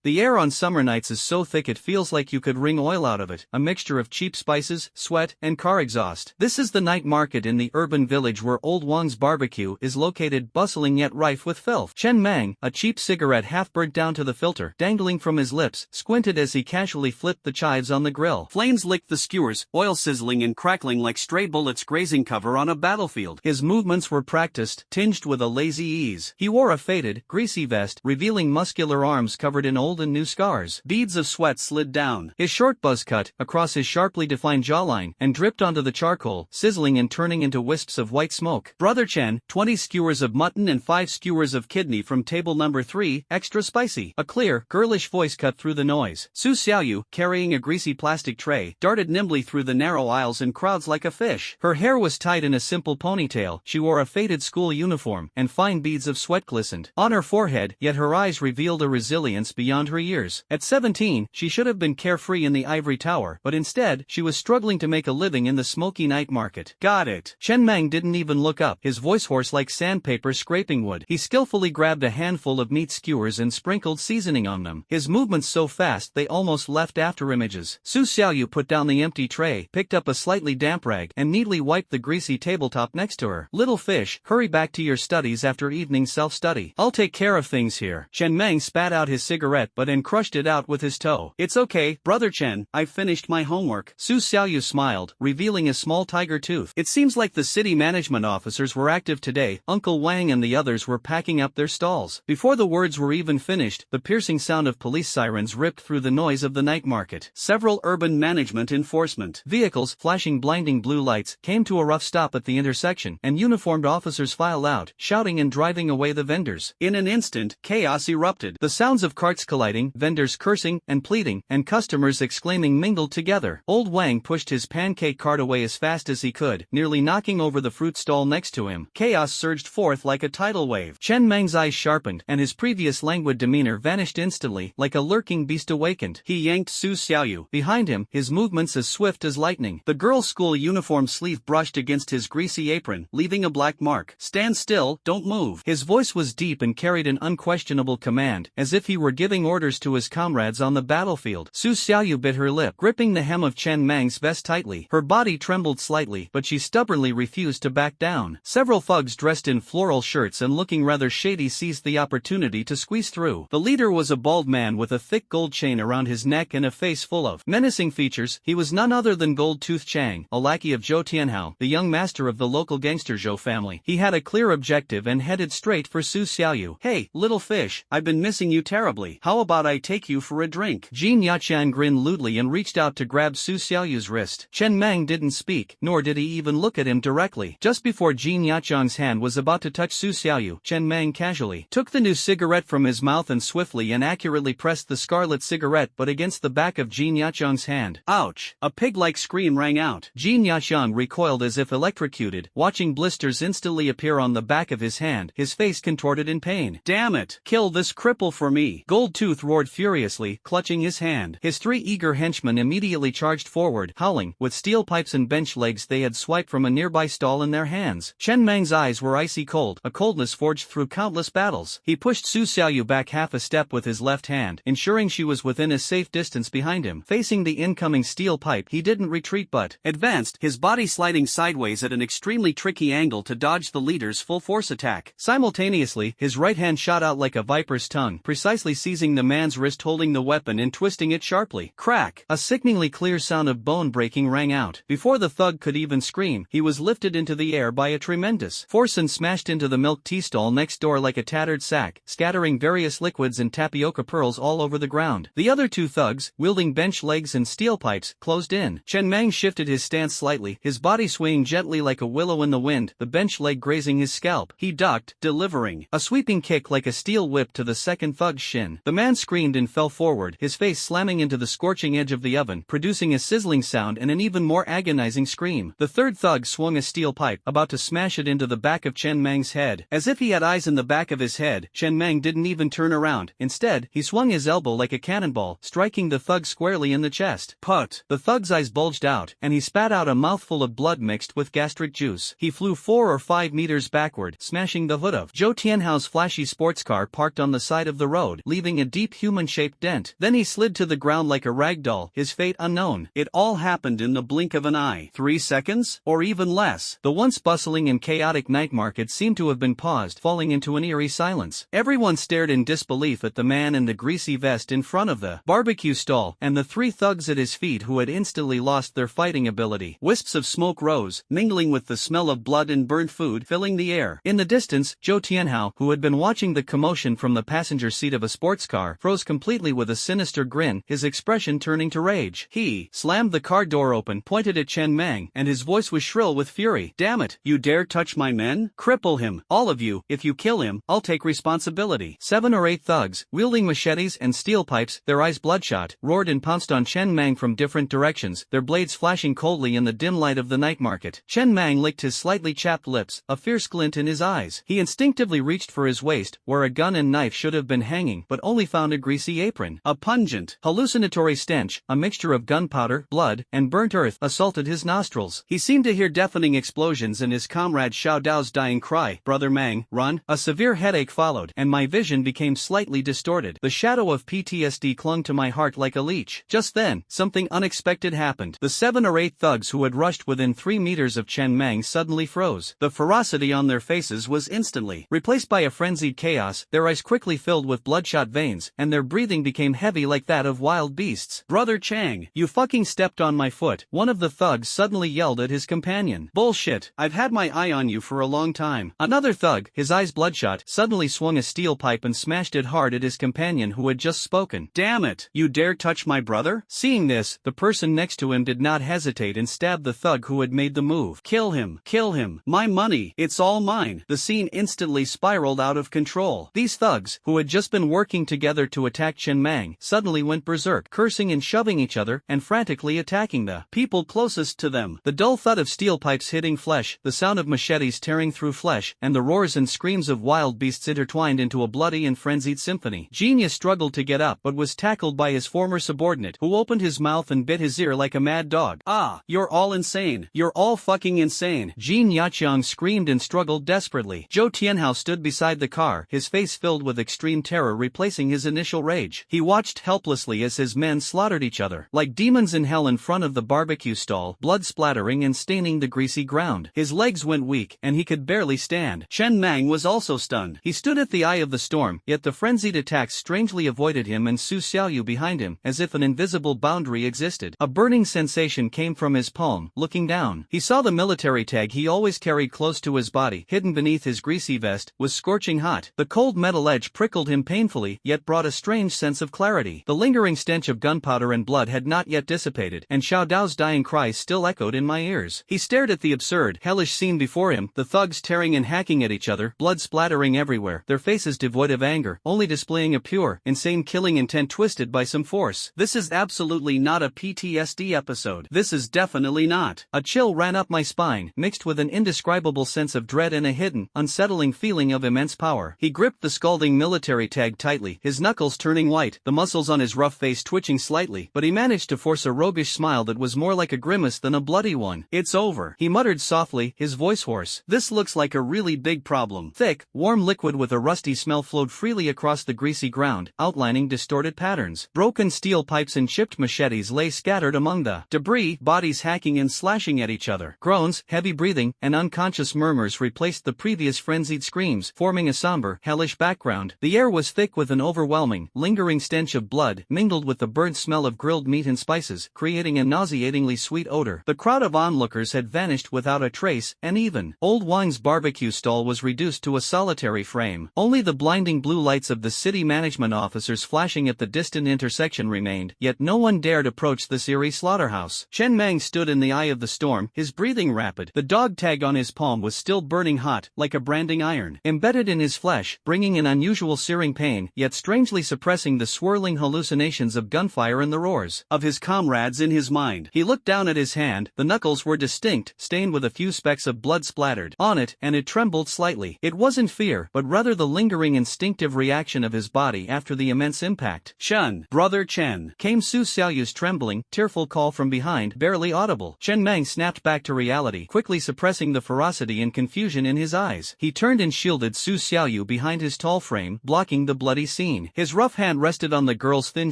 The air on summer nights is so thick it feels like you could wring oil out of it, a mixture of cheap spices, sweat, and car exhaust. This is the night market in the urban village where Old Wang's barbecue is located, bustling yet rife with filth. Chen Mang, a cheap cigarette half burnt down to the filter, dangling from his lips, squinted as he casually flipped the chives on the grill. Flames licked the skewers, oil sizzling and crackling like stray bullets grazing cover on a battlefield. His movements were practiced, tinged with a lazy ease. He wore a faded, greasy vest, revealing muscular arms covered in old and new scars. Beads of sweat slid down his short buzz cut, across his sharply defined jawline, and dripped onto the charcoal, sizzling and turning into wisps of white smoke. Brother Chen, 20 skewers of mutton and 5 skewers of kidney from table number 3, extra spicy. A clear, girlish voice cut through the noise. Su Xiaoyu, carrying a greasy plastic tray, darted nimbly through the narrow aisles and crowds like a fish. Her hair was tied in a simple ponytail, she wore a faded school uniform, and fine beads of sweat glistened on her forehead, yet her eyes revealed a resilience beyond her years. At 17, she should have been carefree in the ivory tower, but instead, she was struggling to make a living in the smoky night market. Got it. Chen Mang didn't even look up, his voice hoarse like sandpaper scraping wood. He skillfully grabbed a handful of meat skewers and sprinkled seasoning on them, his movements so fast they almost left after images. Su Xiaoyu put down the empty tray, picked up a slightly damp rag, and neatly wiped the greasy tabletop next to her. Little fish, hurry back to your studies after evening self-study. I'll take care of things here. Chen Mang spat out his cigarette but then crushed it out with his toe. It's okay, Brother Chen, I've finished my homework. Su Xiaoyu smiled, revealing a small tiger tooth. It seems like the city management officers were active today. Uncle Wang and the others were packing up their stalls. Before the words were even finished, the piercing sound of police sirens ripped through the noise of the night market. Several urban management enforcement vehicles, flashing blinding blue lights, came to a rough stop at the intersection, and uniformed officers filed out, shouting and driving away the vendors. In an instant, chaos erupted. The sounds of carts colliding, vendors cursing and pleading, and customers exclaiming mingled together. Old Wang pushed his pancake cart away as fast as he could, nearly knocking over the fruit stall next to him. Chaos surged forth like a tidal wave. Chen Mang's eyes sharpened, and his previous languid demeanor vanished instantly, like a lurking beast awakened. He yanked Su Xiaoyu behind him, his movements as swift as lightning. The girl's school uniform sleeve brushed against his greasy apron, leaving a black mark. Stand still, don't move. His voice was deep and carried an unquestionable command, as if he were giving orders to his comrades on the battlefield. Su Xiaoyu bit her lip, gripping the hem of Chen Mang's vest tightly. Her body trembled slightly, but she stubbornly refused to back down. Several thugs dressed in floral shirts and looking rather shady seized the opportunity to squeeze through. The leader was a bald man with a thick gold chain around his neck and a face full of menacing features. He was none other than Gold Tooth Chang, a lackey of Zhou Tianhao, the young master of the local gangster Zhou family. He had a clear objective and headed straight for Su Xiaoyu. Hey, little fish, I've been missing you terribly. How about I take you for a drink? Jin Yachan grinned lewdly and reached out to grab Su Xiaoyu's wrist. Chen Mang didn't speak, nor did he even look at him directly. Just before Jin Yachang's hand was about to touch Su Xiaoyu, Chen Mang casually took the new cigarette from his mouth and swiftly and accurately pressed the scarlet cigarette butt against the back of Jin Yachang's hand. Ouch! A pig-like scream rang out. Jin Yachang recoiled as if electrocuted, watching blisters instantly appear on the back of his hand, his face contorted in pain. Damn it! Kill this cripple for me! Gold Tooth roared furiously, clutching his hand. His 3 eager henchmen immediately charged forward, howling. With steel pipes and bench legs they had swiped from a nearby stall in their hands. Chen Mang's eyes were icy cold, a coldness forged through countless battles. He pushed Su Xiaoyu back half a step with his left hand, ensuring she was within a safe distance behind him. Facing the incoming steel pipe, he didn't retreat but advanced, his body sliding sideways at an extremely tricky angle to dodge the leader's full force attack. Simultaneously, his right hand shot out like a viper's tongue, precisely seizing the man's wrist holding the weapon and twisting it sharply. Crack! A sickeningly clear sound of bone breaking rang out. Before the thug could even scream, he was lifted into the air by a tremendous force and smashed into the milk tea stall next door like a tattered sack, scattering various liquids and tapioca pearls all over the ground. The other 2 thugs, wielding bench legs and steel pipes, closed in. Chen Mang shifted his stance slightly, his body swaying gently like a willow in the wind, the bench leg grazing his scalp. He ducked, delivering a sweeping kick like a steel whip to the second thug's shin. The man screamed and fell forward, his face slamming into the scorching edge of the oven, producing a sizzling sound and an even more agonizing scream. The third thug swung a steel pipe, about to smash it into the back of Chen Mang's head. As if he had eyes in the back of his head, Chen Mang didn't even turn around. Instead, he swung his elbow like a cannonball, striking the thug squarely in the chest. Put! The thug's eyes bulged out, and he spat out a mouthful of blood mixed with gastric juice. He flew 4 or 5 meters backward, smashing the hood of Zhou Tianhao's flashy sports car parked on the side of the road, leaving a deep human-shaped dent. Then he slid to the ground like a rag doll, his fate unknown. It all happened in the blink of an eye. 3 seconds? Or even less. The once bustling and chaotic night market seemed to have been paused, falling into an eerie silence. Everyone stared in disbelief at the man in the greasy vest in front of the barbecue stall, and the 3 thugs at his feet who had instantly lost their fighting ability. Wisps of smoke rose, mingling with the smell of blood and burnt food filling the air. In the distance, Zhou Tianhao, who had been watching the commotion from the passenger seat of a sports car, froze completely with a sinister grin, his expression turning to rage. He slammed the car door open, pointed at Chen Mang, and his voice was shrill with fury. "Damn it, you dare touch my men? Cripple him, all of you. If you kill him, I'll take responsibility." 7 or 8 thugs, wielding machetes and steel pipes, their eyes bloodshot, roared and pounced on Chen Mang from different directions, their blades flashing coldly in the dim light of the night market. Chen Mang licked his slightly chapped lips, a fierce glint in his eyes. He instinctively reached for his waist, where a gun and knife should have been hanging, but only found a greasy apron. A pungent, hallucinatory stench, a mixture of gunpowder, blood, and burnt earth, assaulted his nostrils. He seemed to hear deafening explosions and his comrade Xiao Dao's dying cry, "Brother Mang, run!" A severe headache followed, and my vision became slightly distorted. The shadow of PTSD clung to my heart like a leech. Just then, something unexpected happened. The 7 or 8 thugs who had rushed within 3 meters of Chen Mang suddenly froze. The ferocity on their faces was instantly replaced by a frenzied chaos, their eyes quickly filled with bloodshot veins, and their breathing became heavy like that of wild beasts. "Brother Chang, you fucking stepped on my foot," one of the thugs suddenly yelled at his companion. "Bullshit, I've had my eye on you for a long time." Another thug, his eyes bloodshot, suddenly swung a steel pipe and smashed it hard at his companion who had just spoken. "Damn it, you dare touch my brother?" Seeing this, the person next to him did not hesitate and stabbed the thug who had made the move. "Kill him, kill him, my money, it's all mine." The scene instantly spiraled out of control. These thugs, who had just been working together to attack Chen Mang, suddenly went berserk, cursing and shoving each other, and frantically attacking the people closest to them. The dull thud of steel pipes hitting flesh, the sound of machetes tearing through flesh, and the roars and screams of wild beasts intertwined into a bloody and frenzied symphony. Genius struggled to get up but was tackled by his former subordinate, who opened his mouth and bit his ear like a mad dog. "Ah, you're all insane. You're all fucking insane." Jin Yaqiang screamed and struggled desperately. Zhou Tianhao stood beside the car, his face filled with extreme terror replacing his initial rage. He watched helplessly as his men slaughtered each other, like demons in hell in front of the barbecue stall, blood splattering and staining the greasy ground. His legs went weak, and he could barely stand. Chen Mang was also stunned. He stood at the eye of the storm, yet the frenzied attacks strangely avoided him and Su Xiaoyu behind him, as if an invisible boundary existed. A burning sensation came from his palm. Looking down, he saw the military tag he always carried close to his body, hidden beneath his greasy vest, was scorching hot. The cold metal edge prickled him painfully, yet brought a strange sense of clarity. The lingering stench of gunpowder and blood had not yet dissipated, and Xiao Dao's dying cries still echoed in my ears. He stared at the absurd, hellish scene before him, the thugs tearing and hacking at each other, blood splattering everywhere, their faces devoid of anger, only displaying a pure, insane killing intent twisted by some force. This is absolutely not a PTSD episode. This is definitely not. A chill ran up my spine, mixed with an indescribable sense of dread and a hidden, unsettling feeling of immense power. He gripped the scalding military tag tightly, his knuckles turning white, the muscles on his rough face twitching slightly, but he managed to force a roguish smile that was more like a grimace than a bloody one. "It's over," he muttered softly, his voice hoarse. "This looks like a really big problem." Thick, warm liquid with a rusty smell flowed freely across the greasy ground, outlining distorted patterns. Broken steel pipes and chipped machetes lay scattered among the debris, bodies hacking and slashing at each other. Groans, heavy breathing, and unconscious murmurs replaced the previous frenzied screams, forming a somber, hellish background. The air was thick with an overwhelming, lingering stench of blood, mingled with the burnt smell of grilled meat and spices, creating a nauseatingly sweet odor. The crowd of onlookers had vanished without a trace, and even Old Wang's barbecue stall was reduced to a solitary frame. Only the blinding blue lights of the city management officers flashing at the distant intersection remained, yet no one dared approach this eerie slaughterhouse. Chen Mang stood in the eye of the storm, his breathing rapid. The dog tag on his palm was still burning hot, like a branding iron, embedded in his flesh, bringing an unusual searing pain, yet strangely suppressing the swirling hallucinations of gunfire and the roars of his comrades in his mind. He looked down at his hand, the knuckles were distinct, stained with a few specks of blood splattered on it, and it trembled slightly. It wasn't fear, but rather the lingering instinctive reaction of his body after the immense impact. "Shun, Brother Chen," came Su Xiaoyu's trembling, tearful call from behind, barely audible. Chen Mang snapped back to reality, quickly suppressing the ferocity and confusion in his eyes. He turned and shielded Su Xiaoyu behind his tall frame, blocking the bloody scene. scene. His rough hand rested on the girl's thin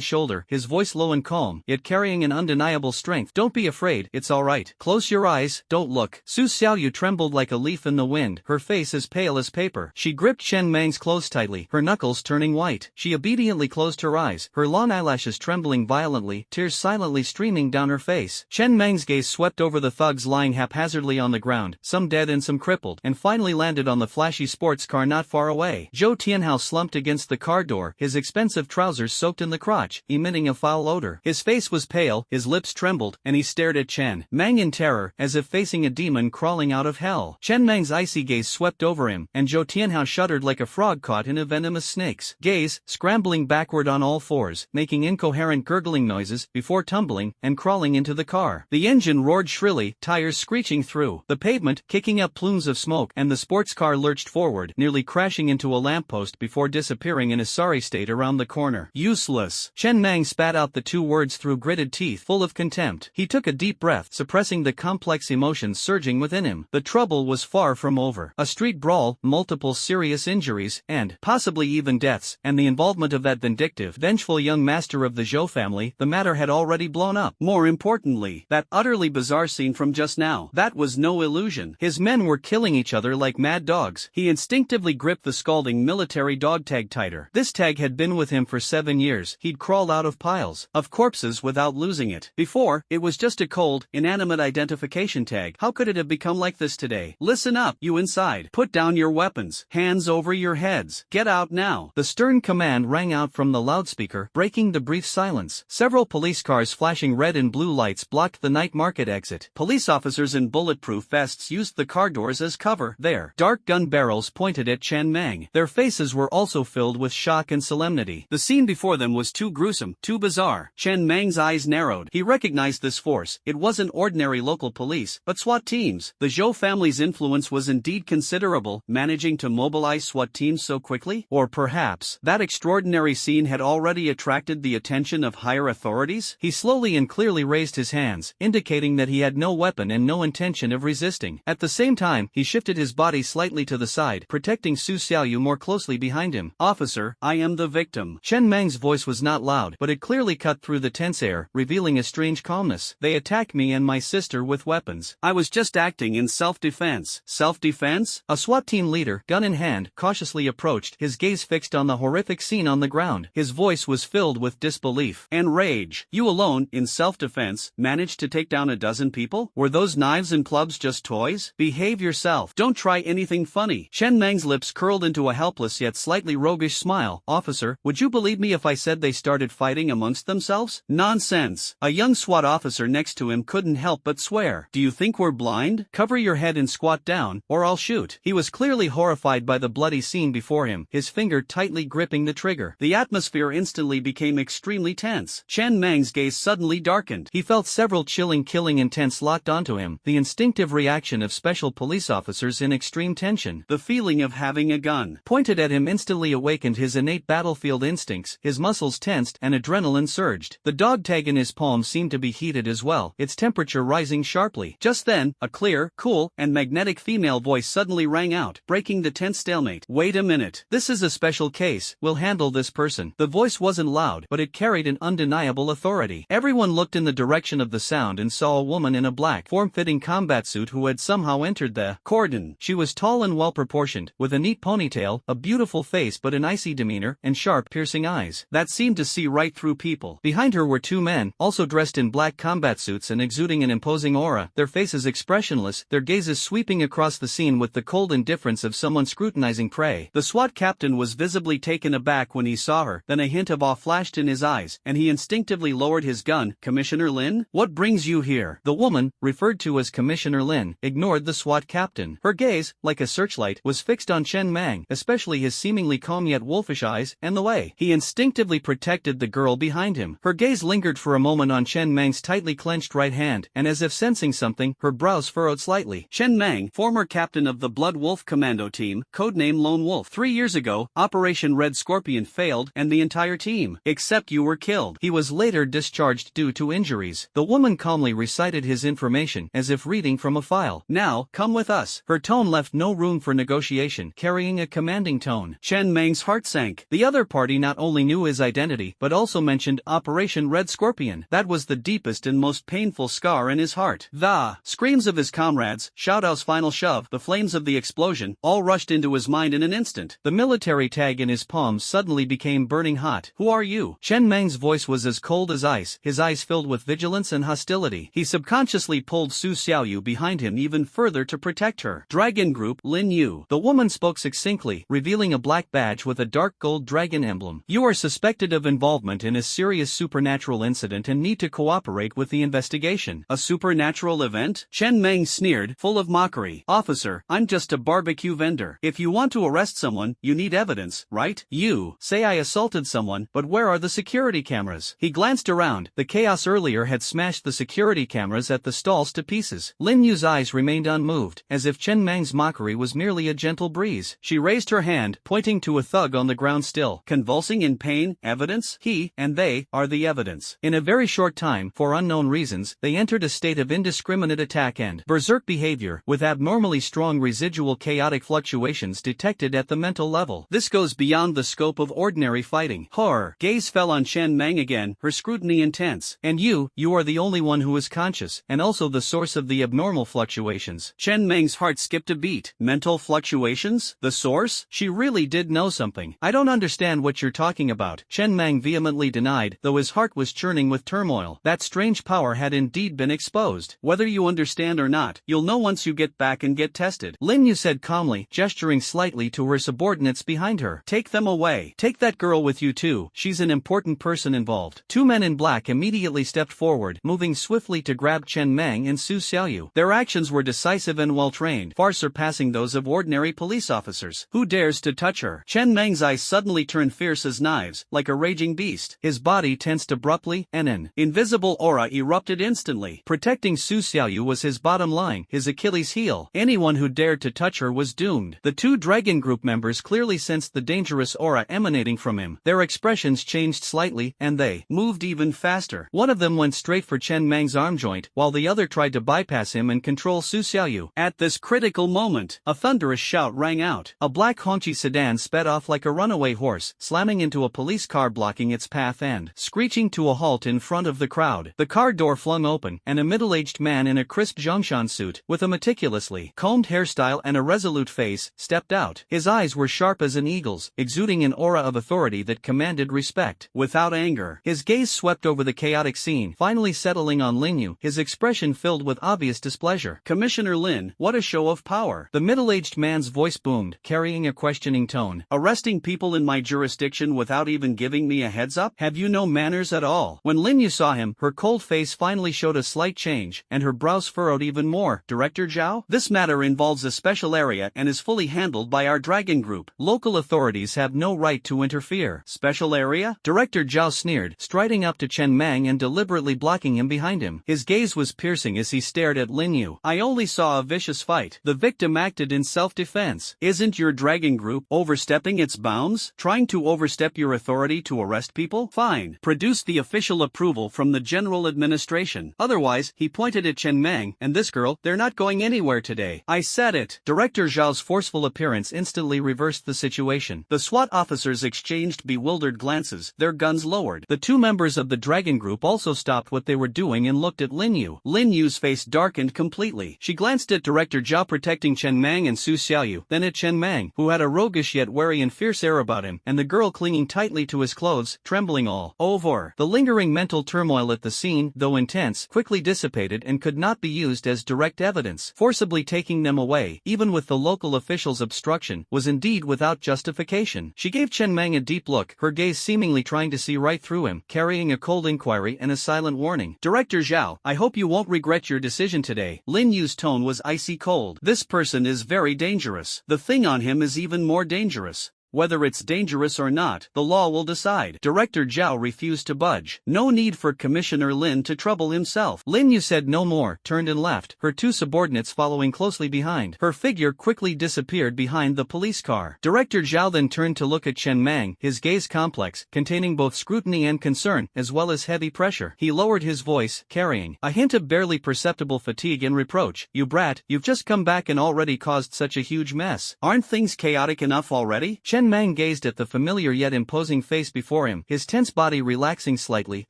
shoulder, his voice low and calm, yet carrying an undeniable strength. Don't be afraid, it's alright. Close your eyes, don't look. Su Xiaoyu trembled like a leaf in the wind, her face as pale as paper. She gripped Chen Mang's clothes tightly, her knuckles turning white. She obediently closed her eyes, her long eyelashes trembling violently, tears silently streaming down her face. Chen Mang's gaze swept over the thugs lying haphazardly on the ground, some dead and some crippled, and finally landed on the flashy sports car not far away. Zhou Tianhao slumped against the car door, his expensive trousers soaked in the crotch, emitting a foul odor. His face was pale, his lips trembled, and he stared at Chen Mang in terror, as if facing a demon crawling out of hell. Chen Mang's icy gaze swept over him, and Zhou Tianhao shuddered like a frog caught in a venomous snake's gaze, scrambling backward on all fours, making incoherent gurgling noises, before tumbling and crawling into the car. The engine roared shrilly, tires screeching through the pavement, kicking up plumes of smoke, and the sports car lurched forward, nearly crashing into a lamppost before disappearing in a sorry state around the corner. Useless. Chen Mang spat out the two words through gritted teeth, full of contempt. He took a deep breath, suppressing the complex emotions surging within him. The trouble was far from over. A street brawl, multiple serious injuries, and possibly even deaths, and the involvement of that vindictive, vengeful young master of the Zhou family. The matter had already blown up. More importantly, that utterly bizarre scene from just now. That was no illusion. His men were killing each other like mad dogs. He instinctively gripped the scalding military dog tag tighter. This tag had been with him for 7 years. He'd crawled out of piles of corpses without losing it. Before, it was just a cold, inanimate identification tag. How could it have become like this today? Listen up, you inside. Put down your weapons. Hands over your heads. Get out now. The stern command rang out from the loudspeaker, breaking the brief silence. Several police cars flashing red and blue lights blocked the night market exit. Police officers in bulletproof vests used the car doors as cover. Their dark gun barrels pointed at Chen Mang. Their faces were also filled with shock and solemnity. The scene before them was too gruesome, too bizarre. Chen Mang's eyes narrowed. He recognized this force. It wasn't ordinary local police, but SWAT teams. The Zhou family's influence was indeed considerable, managing to mobilize SWAT teams so quickly. Or perhaps, that extraordinary scene had already attracted the attention of higher authorities? He slowly and clearly raised his hands, indicating that he had no weapon and no intention of resisting. At the same time, he shifted his body slightly to the side, protecting Su Xiaoyu more closely behind him. Officer, I am the victim. Chen Mang's voice was not loud, but it clearly cut through the tense air, revealing a strange calmness. They attacked me and my sister with weapons. I was just acting in self-defense. Self-defense? A SWAT team leader, gun in hand, cautiously approached, his gaze fixed on the horrific scene on the ground. His voice was filled with disbelief and rage. You alone, in self-defense, managed to take down a dozen people? Were those knives and clubs just toys? Behave yourself. Don't try anything funny. Chen Mang's lips curled into a helpless yet slightly roguish smile. Officer, would you believe me if I said they started fighting amongst themselves? Nonsense. A young SWAT officer next to him couldn't help but swear. Do you think we're blind? Cover your head and squat down, or I'll shoot. He was clearly horrified by the bloody scene before him, his finger tightly gripping the trigger. The atmosphere instantly became extremely tense. Chen Mang's gaze suddenly darkened. He felt several chilling killing intents locked onto him, the instinctive reaction of special police officers in extreme tension. The feeling of having a gun pointed at him instantly awakened his innate battlefield instincts, his muscles tensed and adrenaline surged. The dog tag in his palm seemed to be heated as well, its temperature rising sharply. Just then, a clear, cool, and magnetic female voice suddenly rang out, breaking the tense stalemate. Wait a minute. This is a special case. We'll handle this person. The voice wasn't loud, but it carried an undeniable authority. Everyone looked in the direction of the sound and saw a woman in a black, form-fitting combat suit who had somehow entered the cordon. She was tall and well-proportioned, with a neat ponytail, a beautiful face but an icy demeanor, and sharp, piercing eyes that seemed to see right through people. Behind her were two men, also dressed in black combat suits and exuding an imposing aura, their faces expressionless, their gazes sweeping across the scene with the cold indifference of someone scrutinizing prey. The SWAT captain was visibly taken aback when he saw her, then a hint of awe flashed in his eyes, and he instinctively lowered his gun. Commissioner Lin? What brings you here? The woman, referred to as Commissioner Lin, ignored the SWAT captain. Her gaze, like a searchlight, was fixed on Chen Mang, especially his seemingly calm yet wolfish eyes, and the way he instinctively protected the girl behind him. Her gaze lingered for a moment on Chen Mang's tightly clenched right hand, and as if sensing something, her brows furrowed slightly. Chen Mang, former captain of the Blood Wolf Commando Team, codename Lone Wolf. 3 years ago, Operation Red Scorpion failed, and the entire team, except you, were killed. He was later discharged due to injuries. The woman calmly recited his information, as if reading from a file. Now, come with us. Her tone left no room for negotiation, carrying a commanding tone. Chen Mang's heart sank. The The other party not only knew his identity but also mentioned Operation Red Scorpion. That was the deepest and most painful scar in his heart. The screams of his comrades, Xiaodao's final shove, the flames of the explosion, all rushed into his mind in an instant. The military tag in his palms suddenly became burning hot. Who are you? Chen Meng's voice was as cold as ice, his eyes filled with vigilance and hostility. He subconsciously pulled Su Xiaoyu behind him even further to protect her. Dragon Group, Lin Yu. The woman spoke succinctly, revealing a black badge with a dark gold dragon emblem. You are suspected of involvement in a serious supernatural incident and need to cooperate with the investigation. A supernatural event? Chen Meng sneered, full of mockery. Officer, I'm just a barbecue vendor. If you want to arrest someone, you need evidence, right? You say I assaulted someone, but where are the security cameras? He glanced around. The chaos earlier had smashed the security cameras at the stalls to pieces. Lin Yu's eyes remained unmoved, as if Chen Meng's mockery was merely a gentle breeze. She raised her hand, pointing to a thug on the ground still, convulsing in pain. Evidence? He and they are the evidence. In a very short time, for unknown reasons, they entered a state of indiscriminate attack and berserk behavior, with abnormally strong residual chaotic fluctuations detected at the mental level. This goes beyond the scope of ordinary fighting. Horror. Gaze fell on Chen Meng again, her scrutiny intense. And you are the only one who is conscious, and also the source of the abnormal fluctuations. Chen Meng's heart skipped a beat. Mental fluctuations? The source? She really did know something. I don't understand what you're talking about, Chen Meng vehemently denied, though his heart was churning with turmoil. That strange power had indeed been exposed. Whether you understand or not, you'll know once you get back and get tested, Lin Yu said calmly, gesturing slightly to her subordinates behind her. Take them away. Take that girl with you too. She's an important person involved. Two men in black immediately stepped forward, moving swiftly to grab Chen Meng and Su Xiaoyu. Their actions were decisive and well-trained, far surpassing those of ordinary police officers. Who dares to touch her? Chen Meng's eyes suddenly turned fierce as knives, like a raging beast. His body tensed abruptly, and an invisible aura erupted instantly. Protecting Su Xiaoyu was his bottom line, his Achilles heel. Anyone who dared to touch her was doomed. The two Dragon Group members clearly sensed the dangerous aura emanating from him. Their expressions changed slightly, and they moved even faster. One of them went straight for Chen Meng's arm joint, while the other tried to bypass him and control Su Xiaoyu. At this critical moment, a thunderous shout rang out. A black Hongqi sedan sped off like a runaway horse, slamming into a police car blocking its path and screeching to a halt in front of the crowd. The car door flung open, and a middle-aged man in a crisp Zhongshan suit, with a meticulously combed hairstyle and a resolute face, stepped out. His eyes were sharp as an eagle's, exuding an aura of authority that commanded respect. Without anger, his gaze swept over the chaotic scene, finally settling on Lin Yu, his expression filled with obvious displeasure. Commissioner Lin, what a show of power. The middle-aged man's voice boomed, carrying a questioning tone. Arresting people in my jurisdiction without even giving me a heads up? Have you no manners at all? When Lin Yu saw him, her cold face finally showed a slight change, and her brows furrowed even more. Director Zhao? This matter involves a special area and is fully handled by our Dragon Group. Local authorities have no right to interfere. Special area? Director Zhao sneered, striding up to Chen Meng and deliberately blocking him behind him. His gaze was piercing as he stared at Lin Yu. I only saw a vicious fight. The victim acted in self-defense. Isn't your Dragon Group overstepping its bounds? Trying to overstep your authority to arrest people? Fine. Produce the official approval from the General Administration. Otherwise, he pointed at Chen Meng, and this girl, they're not going anywhere today. I said it. Director Zhao's forceful appearance instantly reversed the situation. The SWAT officers exchanged bewildered glances, their guns lowered. The two members of the Dragon Group also stopped what they were doing and looked at Lin Yu. Lin Yu's face darkened completely. She glanced at Director Zhao protecting Chen Meng and Su Xiaoyu, then at Chen Meng, who had a roguish yet wary and fierce air about him, and the girl clinging tightly to his clothes, trembling all over. The lingering mental turmoil at the scene, though intense, quickly dissipated and could not be used as direct evidence. Forcibly taking them away, even with the local officials' obstruction, was indeed without justification. She gave Chen Meng a deep look, her gaze seemingly trying to see right through him, carrying a cold inquiry and a silent warning. Director Zhao, I hope you won't regret your decision today. Lin Yu's tone was icy cold. This person is very dangerous. The thing on him is even more dangerous. Whether it's dangerous or not, the law will decide. Director Zhao refused to budge. No need for Commissioner Lin to trouble himself. Lin Yu said no more, turned and left, her two subordinates following closely behind. Her figure quickly disappeared behind the police car. Director Zhao then turned to look at Chen Meng, his gaze complex, containing both scrutiny and concern, as well as heavy pressure. He lowered his voice, carrying a hint of barely perceptible fatigue and reproach. You brat, you've just come back and already caused such a huge mess. Aren't things chaotic enough already? Chen Chen Mang gazed at the familiar yet imposing face before him, his tense body relaxing slightly,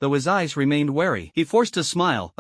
though his eyes remained wary. He forced a smile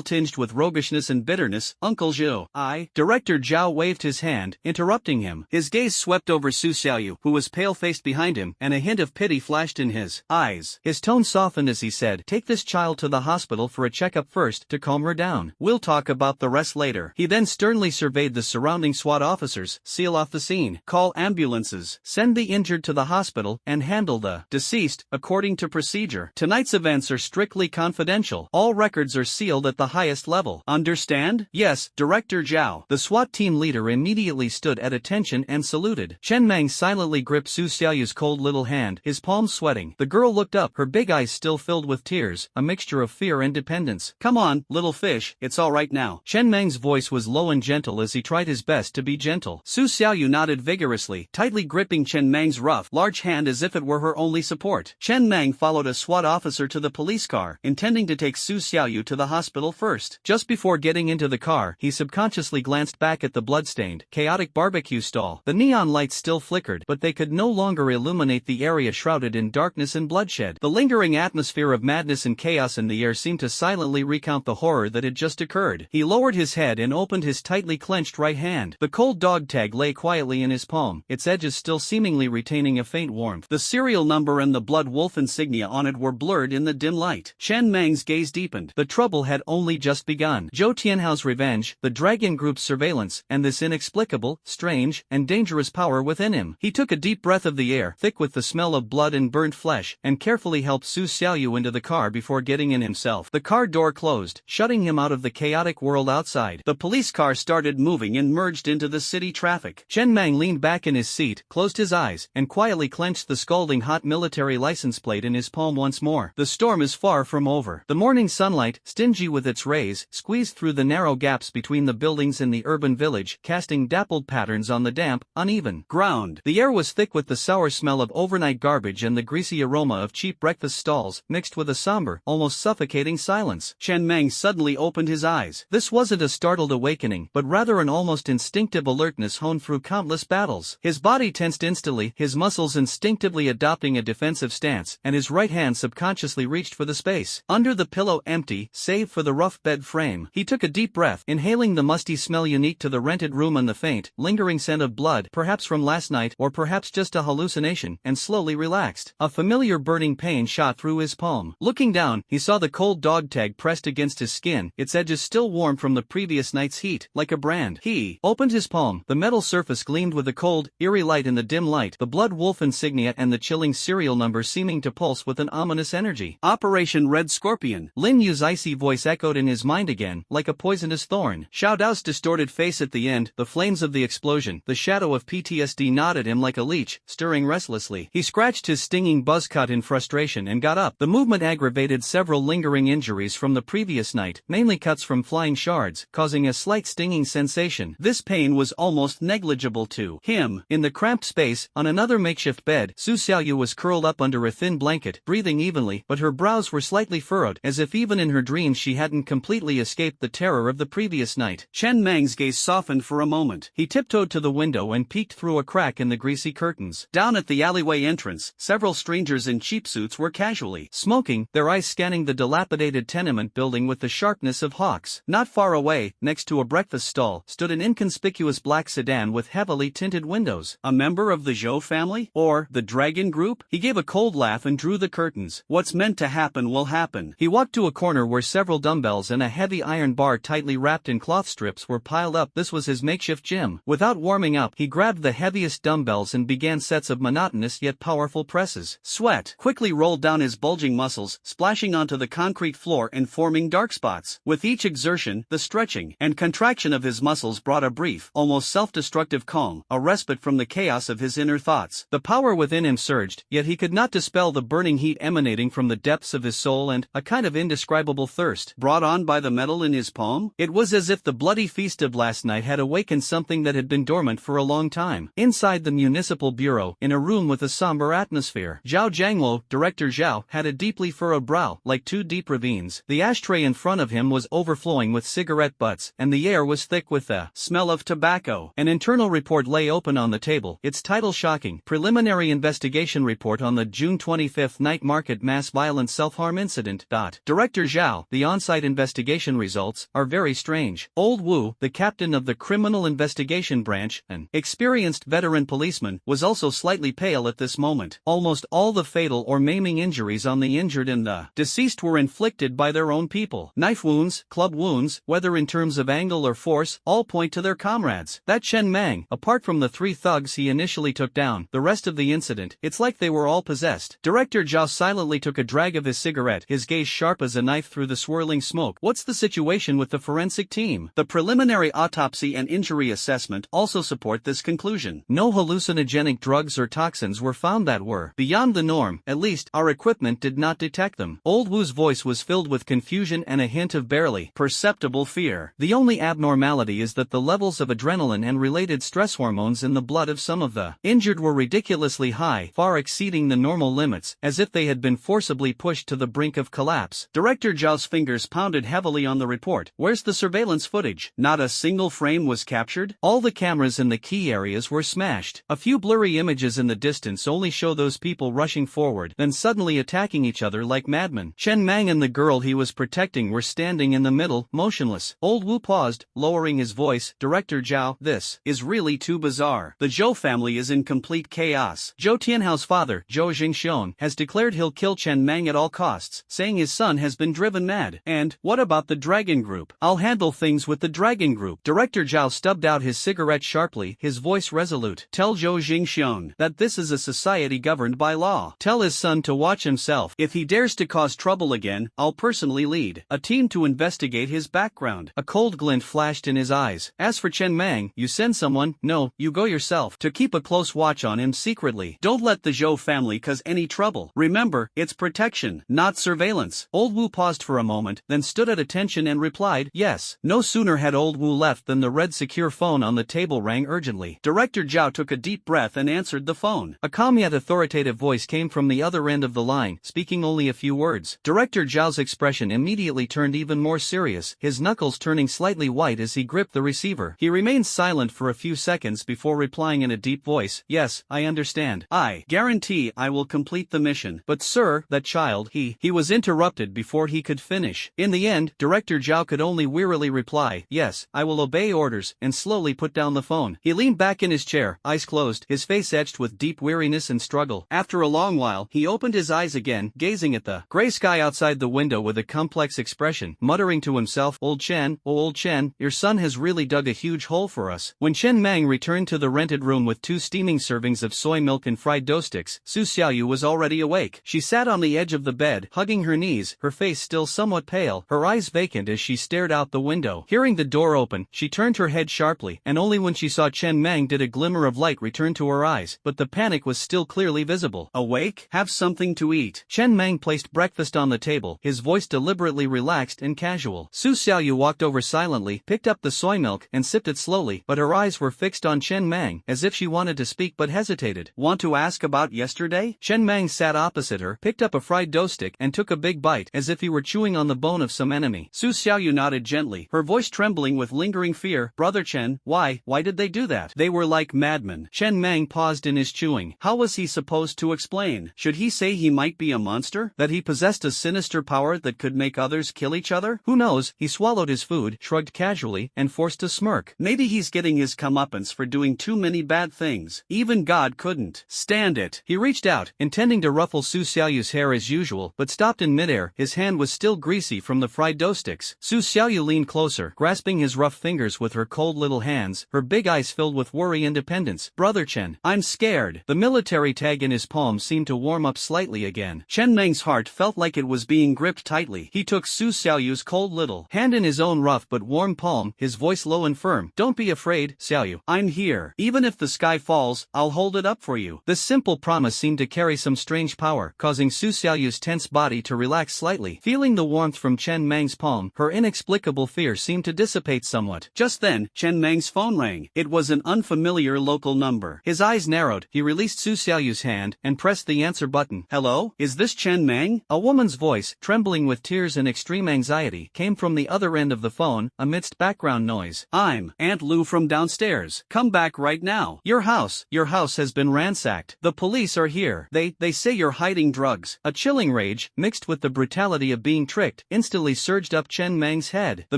tinged with roguishness and bitterness. Uncle Zhou. Director Zhao waved his hand, interrupting him. His gaze swept over Su Xiaoyu, who was pale-faced behind him, and a hint of pity flashed in his eyes. His tone softened as he said, "Take this child to the hospital for a checkup first, to calm her down. We'll talk about the rest later." He then sternly surveyed the surrounding SWAT officers. "Seal off the scene. Call ambulances. Send the injured to the hospital, and handle the deceased according to procedure. Tonight's events are strictly confidential. All records are sealed at the highest level. Understand?" "Yes, Director Zhao." The SWAT team leader immediately stood at attention and saluted. Chen Mang silently gripped Su Xiaoyu's cold little hand, his palms sweating. The girl looked up, her big eyes still filled with tears, a mixture of fear and dependence. "Come on, little fish, it's all right now." Chen Mang's voice was low and gentle as he tried his best to be gentle. Su Xiaoyu nodded vigorously, tightly gripping Chen Mang's rough, large hand as if it were her only support. Chen Mang followed a SWAT officer to the police car, intending to take Su Xiaoyu to the hospital first. Just before getting into the car, he subconsciously glanced back at the blood-stained, chaotic barbecue stall. The neon lights still flickered, but they could no longer illuminate the area shrouded in darkness and bloodshed. The lingering atmosphere of madness and chaos in the air seemed to silently recount the horror that had just occurred. He lowered his head and opened his tightly clenched right hand. The cold dog tag lay quietly in his palm, its edges still seemingly retaining a faint warmth. The serial number and the blood wolf insignia on it were blurred in the dim light. Chen Mang's gaze deepened. The trouble had only just begun. Zhou Tianhao's revenge, the Dragon Group's surveillance, and this inexplicable, strange, and dangerous power within him. He took a deep breath of the air, thick with the smell of blood and burnt flesh, and carefully helped Su Xiaoyu into the car before getting in himself. The car door closed, shutting him out of the chaotic world outside. The police car started moving and merged into the city traffic. Chen Mang leaned back in his seat, closed his eyes, and quietly clenched the scalding hot military license plate in his palm once more. The storm is far from over. The morning sunlight, stingy with its rays, squeezed through the narrow gaps between the buildings in the urban village, casting dappled patterns on the damp, uneven ground. The air was thick with the sour smell of overnight garbage and the greasy aroma of cheap breakfast stalls, mixed with a somber, almost suffocating silence. Chen Mang suddenly opened his eyes. This wasn't a startled awakening, but rather an almost instinctive alertness honed through countless battles. His body tensed instantly, his muscles instinctively adopting a defensive stance, and his right hand subconsciously reached for the space under the pillow, empty, save for the rough bed frame. He took a deep breath, inhaling the musty smell unique to the rented room and the faint, lingering scent of blood, perhaps from last night or perhaps just a hallucination, and slowly relaxed. A familiar burning pain shot through his palm. Looking down, he saw the cold dog tag pressed against his skin, its edges still warm from the previous night's heat, like a brand. He opened his palm. The metal surface gleamed with a cold, eerie light in the dim light, the blood wolf insignia and the chilling serial number seeming to pulse with an ominous energy. Operation Red Scorpion. Lin Yu's icy voice echoed in his mind again, like a poisonous thorn. Xiao Dao's distorted face at the end, the flames of the explosion, the shadow of PTSD gnawed at him like a leech, stirring restlessly. He scratched his stinging buzz cut in frustration and got up. The movement aggravated several lingering injuries from the previous night, mainly cuts from flying shards, causing a slight stinging sensation. This pain was almost negligible to him. In the cramped space, on another makeshift bed, Su Xiaoyu was curled up under a thin blanket, breathing evenly, but her brows were slightly furrowed, as if even in her dreams she hadn't completely escaped the terror of the previous night. Chen Mang's gaze softened for a moment. He tiptoed to the window and peeked through a crack in the greasy curtains. Down at the alleyway entrance, several strangers in cheap suits were casually smoking, their eyes scanning the dilapidated tenement building with the sharpness of hawks. Not far away, next to a breakfast stall, stood an inconspicuous black sedan with heavily tinted windows. A member of the Zhou family? Or the Dragon Group? He gave a cold laugh and drew the curtains. What's meant to happen will happen. He walked to a corner where several dumbbells and a heavy iron bar tightly wrapped in cloth strips were piled up. This was his makeshift gym. Without warming up, he grabbed the heaviest dumbbells and began sets of monotonous yet powerful presses. Sweat quickly rolled down his bulging muscles, splashing onto the concrete floor and forming dark spots. With each exertion, the stretching and contraction of his muscles brought a brief, almost self-destructive calm, a respite from the chaos of his inner thoughts. The power within him surged, yet he could not dispel the burning heat emanating from the depths of his soul and a kind of indescribable thirst, brought on by the metal in his palm. It was as if the bloody feast of last night had awakened something that had been dormant for a long time. Inside the municipal bureau, in a room with a somber atmosphere, Zhao Jiangluo, Director Zhao, had a deeply furrowed brow, like two deep ravines. The ashtray in front of him was overflowing with cigarette butts, and the air was thick with the smell of tobacco. An internal report lay open on the table, its title shocking. Preliminary investigation report on the June 25 night market mass violent self-harm incident. Director Zhao, the on-site investigation results are very strange. Old Wu, the captain of the Criminal Investigation Branch, an experienced veteran policeman, was also slightly pale at this moment. Almost all the fatal or maiming injuries on the injured and the deceased were inflicted by their own people. Knife wounds, club wounds, whether in terms of angle or force, all point to their comrades. That Chen Mang, apart from the 3 thugs he initially took down, the rest of the incident, it's like they were all possessed. Director Zhao silently took a drag of his cigarette, his gaze sharp as a knife through the swirling smoke. What's the situation with the forensic team? The preliminary autopsy and injury assessment also support this conclusion. No hallucinogenic drugs or toxins were found that were beyond the norm. At least, our equipment did not detect them. Old Wu's voice was filled with confusion and a hint of barely perceptible fear. The only abnormality is that the levels of adrenaline and related stress hormones in the blood of some of the injured were ridiculously high, far exceeding the normal limits, as if they had been forcibly pushed to the brink of collapse. Director Zhao's fingers pounded heavily on the report. Where's the surveillance footage? Not a single frame was captured? All the cameras in the key areas were smashed. A few blurry images in the distance only show those people rushing forward, then suddenly attacking each other like madmen. Chen Mang and the girl he was protecting were standing in the middle, motionless. Old Wu paused, lowering his voice. Director Zhao, this is really too bizarre. The Zhou family is in complete chaos. Zhou Tianhao's father, Zhou Jingxiong, has declared he'll kill Chen Mang at all costs, saying his son has been driven mad. And what about the Dragon Group? I'll handle things with the Dragon Group. Director Zhao stubbed out his cigarette sharply, his voice resolute. Tell Zhou Jingxiong that this is a society governed by law. Tell his son to watch himself. If he dares to cause trouble again, I'll personally lead a team to investigate his background. A cold glint flashed in his eyes. As for Chen Mang, you send someone, no, you go yourself, to keep a close watch on him secretly. Don't let the Zhou family cause any trouble. Remember, it's protection, not surveillance. Old Wu paused for a moment, then stood at attention and replied, yes. No sooner had Old Wu left than the red secure phone on the table rang urgently. Director Zhao took a deep breath and answered the phone. A calm yet authoritative voice came from the other end of the line, speaking only a few words. Director Zhao's expression immediately turned even more serious, his knuckles turning slightly white as he gripped the receiver. He remained silent for a few seconds before replying in a deep voice, yes, I understand. I guarantee I will complete the mission. But sir, that child, he was interrupted before he could finish. In the end, Director Zhao could only wearily reply, yes, I will obey orders, and slowly put down the phone. He leaned back in his chair, eyes closed, his face etched with deep weariness and struggle. After a long while, he opened his eyes again, gazing at the gray sky outside the window with a complex expression, muttering to himself, Old Chen, oh Old Chen, your son has really dug a huge hole for us. When Chen Mang returned to the rented room with 2 steaming servings of soy milk and fried dough sticks, Su Xiaoyu was already awake. She sat on the edge of the bed, hugging her knees, her face still somewhat pale, her eyes vacant as she stared out the window. Hearing the door open, she turned her head sharply, and only when she saw Chen Mang did a glimmer of light return to her eyes, but the panic was still clearly visible. Awake? Have something to eat. Chen Mang placed breakfast on the table, his voice deliberately relaxed and casual. Su Xiaoyu walked over silently, picked up the soy milk, and sipped it slowly, but her eyes were fixed on Chen Mang, as if she wanted to speak but hesitated. Want to ask about yesterday? Chen Mang sat opposite her, picked up a fried dough stick, and took a big bite, as if he were chewing on the bone of some enemy. Su Xiaoyu nodded gently, her voice trembling with lingering fear. Brother Chen, why did they do that? They were like madmen. Chen Mang paused in his chewing. How was he supposed to explain? Should he say he might be a monster? That he possessed a sinister power that could make others kill each other? Who knows? He swallowed his food, shrugged casually, and forced a smirk. Maybe he's getting his comeuppance for doing too many bad things. Even God couldn't stand it. He reached out, intending to ruffle Su Xiaoyu's hair as usual, but stopped in midair. His hand was still greasy from the fried dough sticks. Su Xiaoyu leaned closer, grasping his rough fingers with her cold little hands, her big eyes filled with worry and dependence. Brother Chen, I'm scared. The military tag in his palm seemed to warm up slightly again. Chen Meng's heart felt like it was being gripped tightly. He took Su Xiaoyu's cold little hand in his own rough but warm palm, his voice low and firm. Don't be afraid, Xiaoyu. I'm here. Even if the sky falls, I'll hold it up for you. This simple promise seemed to carry some strange power, causing Su Xiaoyu's tense body to relax slightly. Feeling the warmth from Chen Meng's palm, her inexplicable fear seemed to dissipate somewhat. Just then, Chen Meng's phone rang. It was an unfamiliar local number. His eyes narrowed, he released Su Xiaoyu's hand, and pressed the answer button. Hello? Is this Chen Meng? A woman's voice, trembling with tears and extreme anxiety, came from the other end of the phone, amidst background noise. I'm Aunt Lu from downstairs. Come back right now. Your house, your house has been ransacked. The police are here. They say you're hiding drugs. A chilling rage, mixed with the brutality of being tricked, instantly surged up Chen Mang's head. The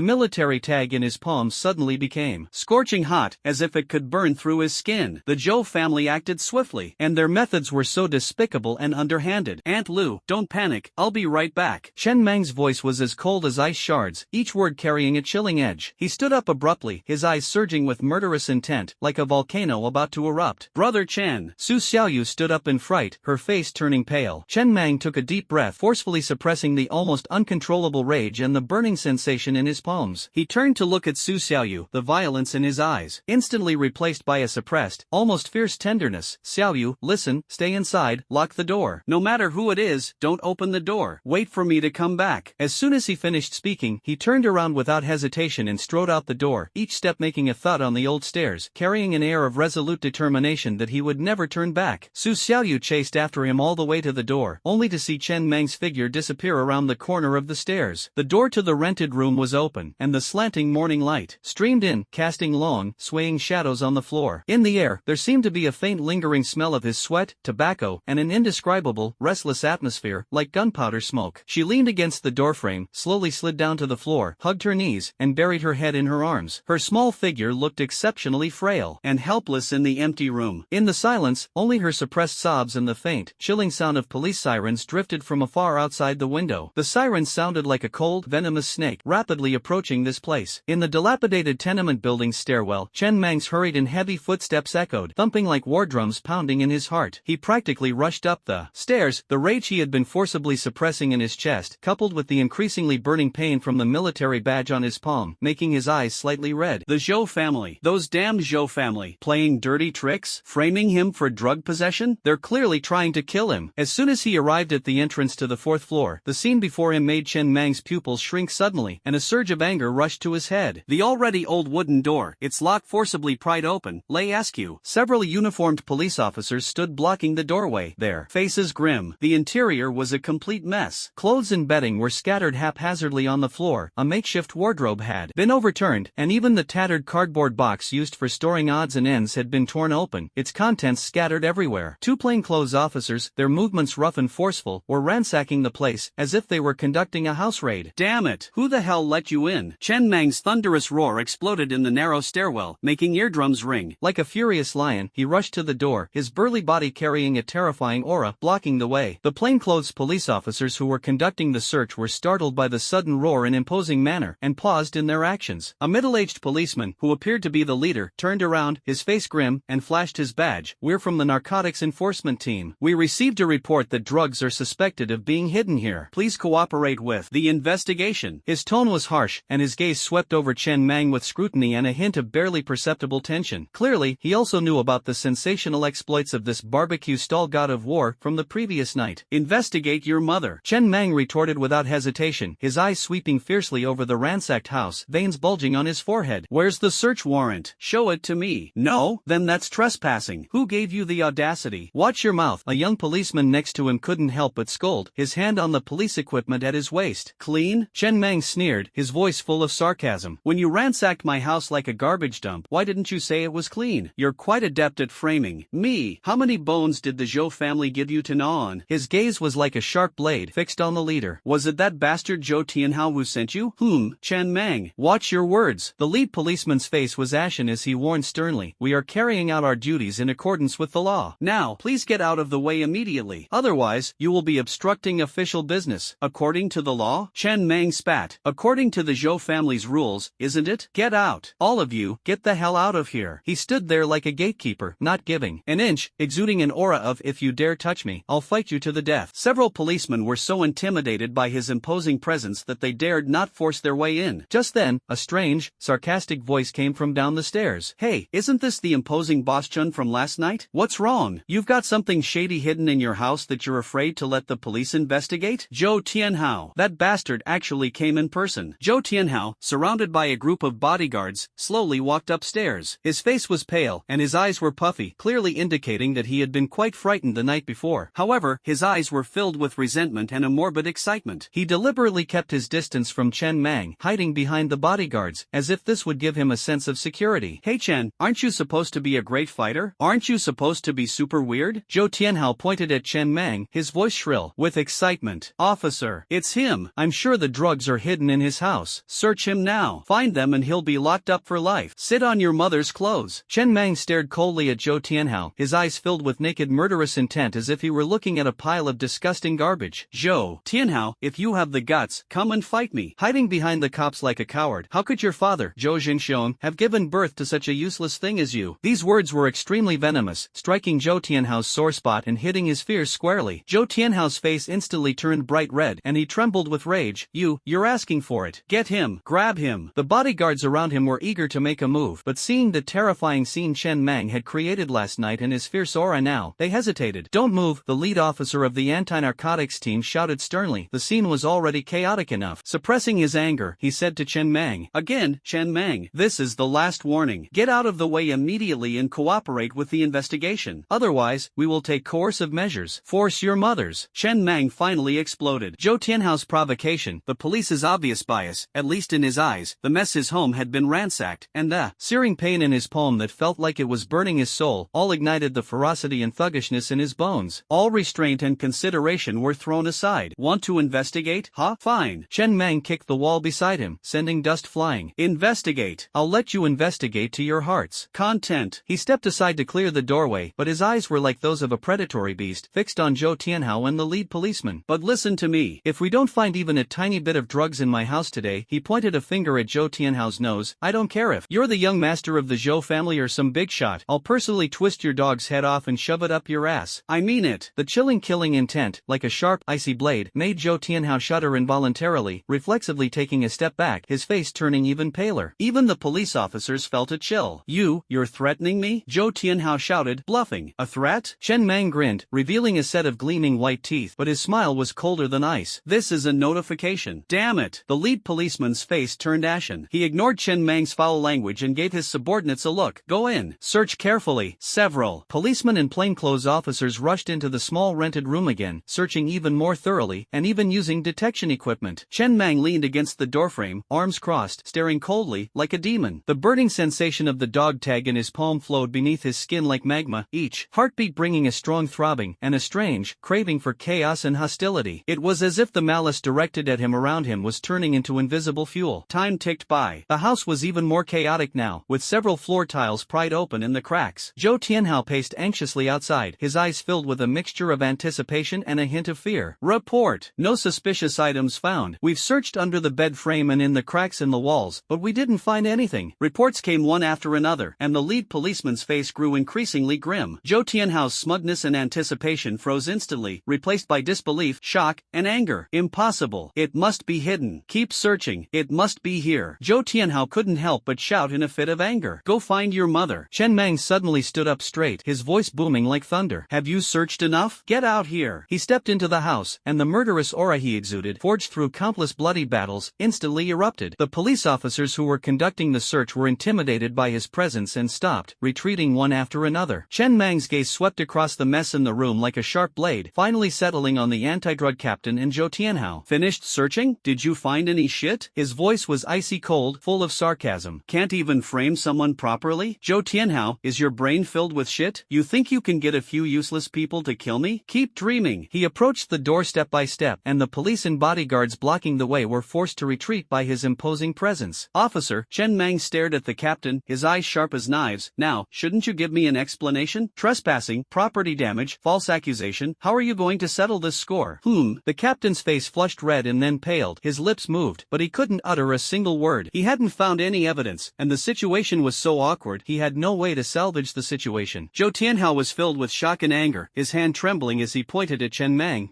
military tag in his palms suddenly became scorching hot, as if it could burn through his skin. The Zhou family acted swiftly, and their methods were so despicable and underhanded. Aunt Lu, don't panic, I'll be right back. Chen Mang's voice was as cold as ice shards, each word carrying a chilling edge. He stood up abruptly, his eyes surging with murderous intent, like a volcano about to erupt. Brother Chen. Su Xiaoyu stood up in fright, her face turning pale. Chen Mang took a deep breath, forcefully suppressing the almost uncontrollable rage and the burning sensation in his palms. He turned to look at Su Xiaoyu, the violence in his eyes instantly replaced by a suppressed, almost fierce tenderness. Xiaoyu, listen, stay inside, lock the door. No matter who it is, don't open the door. Wait for me to come back. As soon as he finished speaking, he turned around without hesitation and strode out the door, each step making a thud on the old stairs, carrying an air of resolute determination that he would never turn back. Su Xiaoyu chased after him all the way to the door, only to see Chen Mang's figure disappear around the corner of the stairs. The door to the rented room was open, and the slanting morning light streamed in, casting long, swaying shadows on the floor. In the air, there seemed to be a faint lingering smell of his sweat, tobacco, and an indescribable, restless atmosphere, like gunpowder smoke. She leaned against the doorframe, slowly slid down to the floor, hugged her knees, and buried her head in her arms. Her small figure looked exceptionally frail and helpless in the empty room. In the silence, only her suppressed sobs and the faint, chilling sound of police sirens drifted from afar outside the window. The sirens sounded like a cold, venomous snake rapidly approaching this place. In the dilapidated tenement building's stairwell, Chen Mang's hurried and heavy footsteps echoed, thumping like war drums pounding in his heart. He practically rushed up the stairs, the rage he had been forcibly suppressing in his chest, coupled with the increasingly burning pain from the military badge on his palm, making his eyes slightly red. The Zhou family. Those damned Zhou family. Playing dirty tricks? Framing him for drug possession? They're clearly trying to kill him. As soon as he arrived at the entrance to the fourth floor, the scene before him made Chen Mang's pupils shrink suddenly, and a surge of anger rushed to his head. The already old wooden door, its lock forcibly pried open, lay askew. Several uniformed police officers stood blocking the doorway, their faces grim. The interior was a complete mess. Clothes and bedding were scattered haphazardly on the floor, a makeshift wardrobe had been overturned, and even the tattered cardboard box used for storing odds and ends had been torn open, its contents scattered everywhere. Two plainclothes officers, their movements rough and forceful, were ransacking the place, as if they were conducting a house raid. Damn it! Who the hell let you in? Chen Mang's thunderous roar exploded in the narrow stairwell, making eardrums ring. Like a furious lion, he rushed to the door, his burly body carrying a terrifying aura, blocking the way. The plainclothes police officers who were conducting the search were startled by the sudden roar and imposing manner, and paused in their actions. A middle-aged policeman, who appeared to be the leader, turned around, his face grim, and flashed his badge. We're from the narcotics enforcement team. We received a report that drugs are suspected of being hidden here. Please cooperate with the investigation. His tone was harsh, and his gaze swept over Chen Mang with scrutiny and a hint of barely perceptible tension. Clearly, he also knew about the sensational exploits of this barbecue stall god of war from the previous night. Investigate your mother. Chen Mang retorted without hesitation, his eyes sweeping fiercely over the ransacked house, veins bulging on his forehead. Where's the search warrant? Show it to me. No? Then that's trespassing. Who gave you the audacity? Watch your mouth. A young policeman next to him couldn't help but scold, his hand on the police equipment at his waist. Clean? Chen Mang sneered, his voice full of sarcasm. When you ransacked my house like a garbage dump, why didn't you say it was clean? You're quite adept at framing me. How many bones did the Zhou family give you to gnaw on? His gaze was like a sharp blade fixed on the leader. Was it that bastard Zhou Tianhao who sent you? Chen Mang. Watch your words. The lead policeman's face was ashen as he warned sternly, we are carrying out our duties in accordance with the law. Now, please get out of the way immediately. Otherwise, you will be obstructing official business. According to the law? Chen Mang spat. According to the Zhou family's rules, isn't it? Get out. All of you, get the hell out of here. He stood there like a gatekeeper, not giving an inch, exuding an aura of if you dare touch me, I'll fight you to the death. Several policemen were so intimidated by his imposing presence that they dared not force their way in. Just then, a strange, sarcastic voice came from down the stairs. Hey, isn't this the imposing boss Chun from last night? What's wrong? You've got something shady hidden in your house that you're afraid to let the police investigate? Zhou Tianhao. That bastard actually came in person. Zhou Tianhao, surrounded by a group of bodyguards, slowly walked upstairs. His face was pale, and his eyes were puffy, clearly indicating that he had been quite frightened the night before. However, his eyes were filled with resentment and a morbid excitement. He deliberately kept his distance from Chen Mang, hiding behind the bodyguards, as if this would give him a sense of security. Hey Chen, aren't you supposed to be a great fighter? fighter? Aren't you supposed to be super weird? Zhou Tianhao pointed at Chen Mang, his voice shrill with excitement. Officer, it's him. I'm sure the drugs are hidden in his house. Search him now. Find them and he'll be locked up for life. Sit on your mother's clothes. Chen Mang stared coldly at Zhou Tianhao, his eyes filled with naked murderous intent as if he were looking at a pile of disgusting garbage. Zhou Tianhao, if you have the guts, come and fight me. Hiding behind the cops like a coward. How could your father, Zhou Jinxiong, have given birth to such a useless thing as you? These words were extremely venomous, striking Zhou Tianhao's sore spot and hitting his fears squarely. Zhou Tianhao's face instantly turned bright red and he trembled with rage. You're asking for it. Get him. Grab him. The bodyguards around him were eager to make a move, but seeing the terrifying scene Chen Mang had created last night and his fierce aura now, they hesitated. Don't move, the lead officer of the anti-narcotics team shouted sternly. The scene was already chaotic enough. Suppressing his anger, he said to Chen Mang, "Again, Chen Mang, this is the last warning. Get out of the way immediately and cooperate with the investigation. Otherwise, we will take coercive measures. Force your mothers." Chen Mang finally exploded. Zhou Tianhao's provocation, the police's obvious bias, at least in his eyes, the mess his home had been ransacked, and the searing pain in his palm that felt like it was burning his soul, all ignited the ferocity and thuggishness in his bones. All restraint and consideration were thrown aside. Want to investigate? Huh? Fine. Chen Mang kicked the wall beside him, sending dust flying. Investigate. I'll let you investigate to your heart's content. He stepped aside to clear the doorway, but his eyes were like those of a predatory beast, fixed on Zhou Tianhao and the lead policeman. But listen to me. If we don't find even a tiny bit of drugs in my house today, he pointed a finger at Zhou Tianhao's nose, I don't care if you're the young master of the Zhou family or some big shot, I'll personally twist your dog's head off and shove it up your ass. I mean it. The chilling killing intent, like a sharp, icy blade, made Zhou Tianhao shudder involuntarily, reflexively taking a step back, his face turning even paler. Even the police officers felt a chill. You're threatening me? Zhou Tianhao shouted, bluffing. A threat? Chen Mang grinned, revealing a set of gleaming white teeth, but his smile was colder than ice. This is a notification. Damn it. The lead policeman's face turned ashen. He ignored Chen Mang's foul language and gave his subordinates a look. Go in. Search carefully. Several policemen and plainclothes officers rushed into the small rented room again, searching even more thoroughly, and even using detection equipment. Chen Mang leaned against the doorframe, arms crossed, staring coldly, like a demon. The burning sensation of the dog tag in his palm flowed beneath his skin like magma, each heartbeat bringing a strong throbbing, and a strange craving for chaos and hostility. It was as if the malice directed at him around him was turning into invisible fuel. Time ticked by. The house was even more chaotic now, with several floor tiles pried open in the cracks. Zhou Tianhao paced anxiously outside, his eyes filled with a mixture of anticipation and a hint of fear. Report. No suspicious items found. We've searched under the bed frame and in the cracks in the walls, but we didn't find anything. Reports came one after another, and the lead policeman's face grew increasingly grim. Zhou Tianhao's smugness and anticipation froze instantly, replaced by disbelief, shock, and anger. Impossible. It must be hidden. Keep searching. It must be here. Zhou Tianhao couldn't help but shout in a fit of anger. Go find your mother. Chen Mang suddenly stood up straight, his voice booming like thunder. Have you searched enough? Get out here. He stepped into the house, and the murderous aura he exuded, forged through countless bloody battles, instantly erupted. The police officers who were conducting the search were intimidated by his presence and stopped, retreating one after another. Chen Mang's gaze swept across the mess in the room like a sharp blade, finally settling on the anti-drug captain and Zhou Tianhao. Finished searching? Did you find any shit? His voice was icy cold, full of sarcasm. Can't even frame someone properly? Zhou Tianhao, is your brain filled with shit? You think you can get a few useless people to kill me? Keep dreaming. He approached the door step by step, and the police and bodyguards blocking the way were forced to retreat by his imposing presence. Officer, Chen Mang stared at the captain, his eyes sharp as knives. Now, shouldn't you give me an explanation? Trespassing, property damage, false accusation, how are you going to settle this score? The captain's face flushed red and then paled, his lips moved, but he couldn't utter a single word. He hadn't found any evidence, and the situation was so awkward he had no way to salvage the situation. Zhou Tianhao was filled with shock and anger, his hand trembling as he pointed at Chen Mang.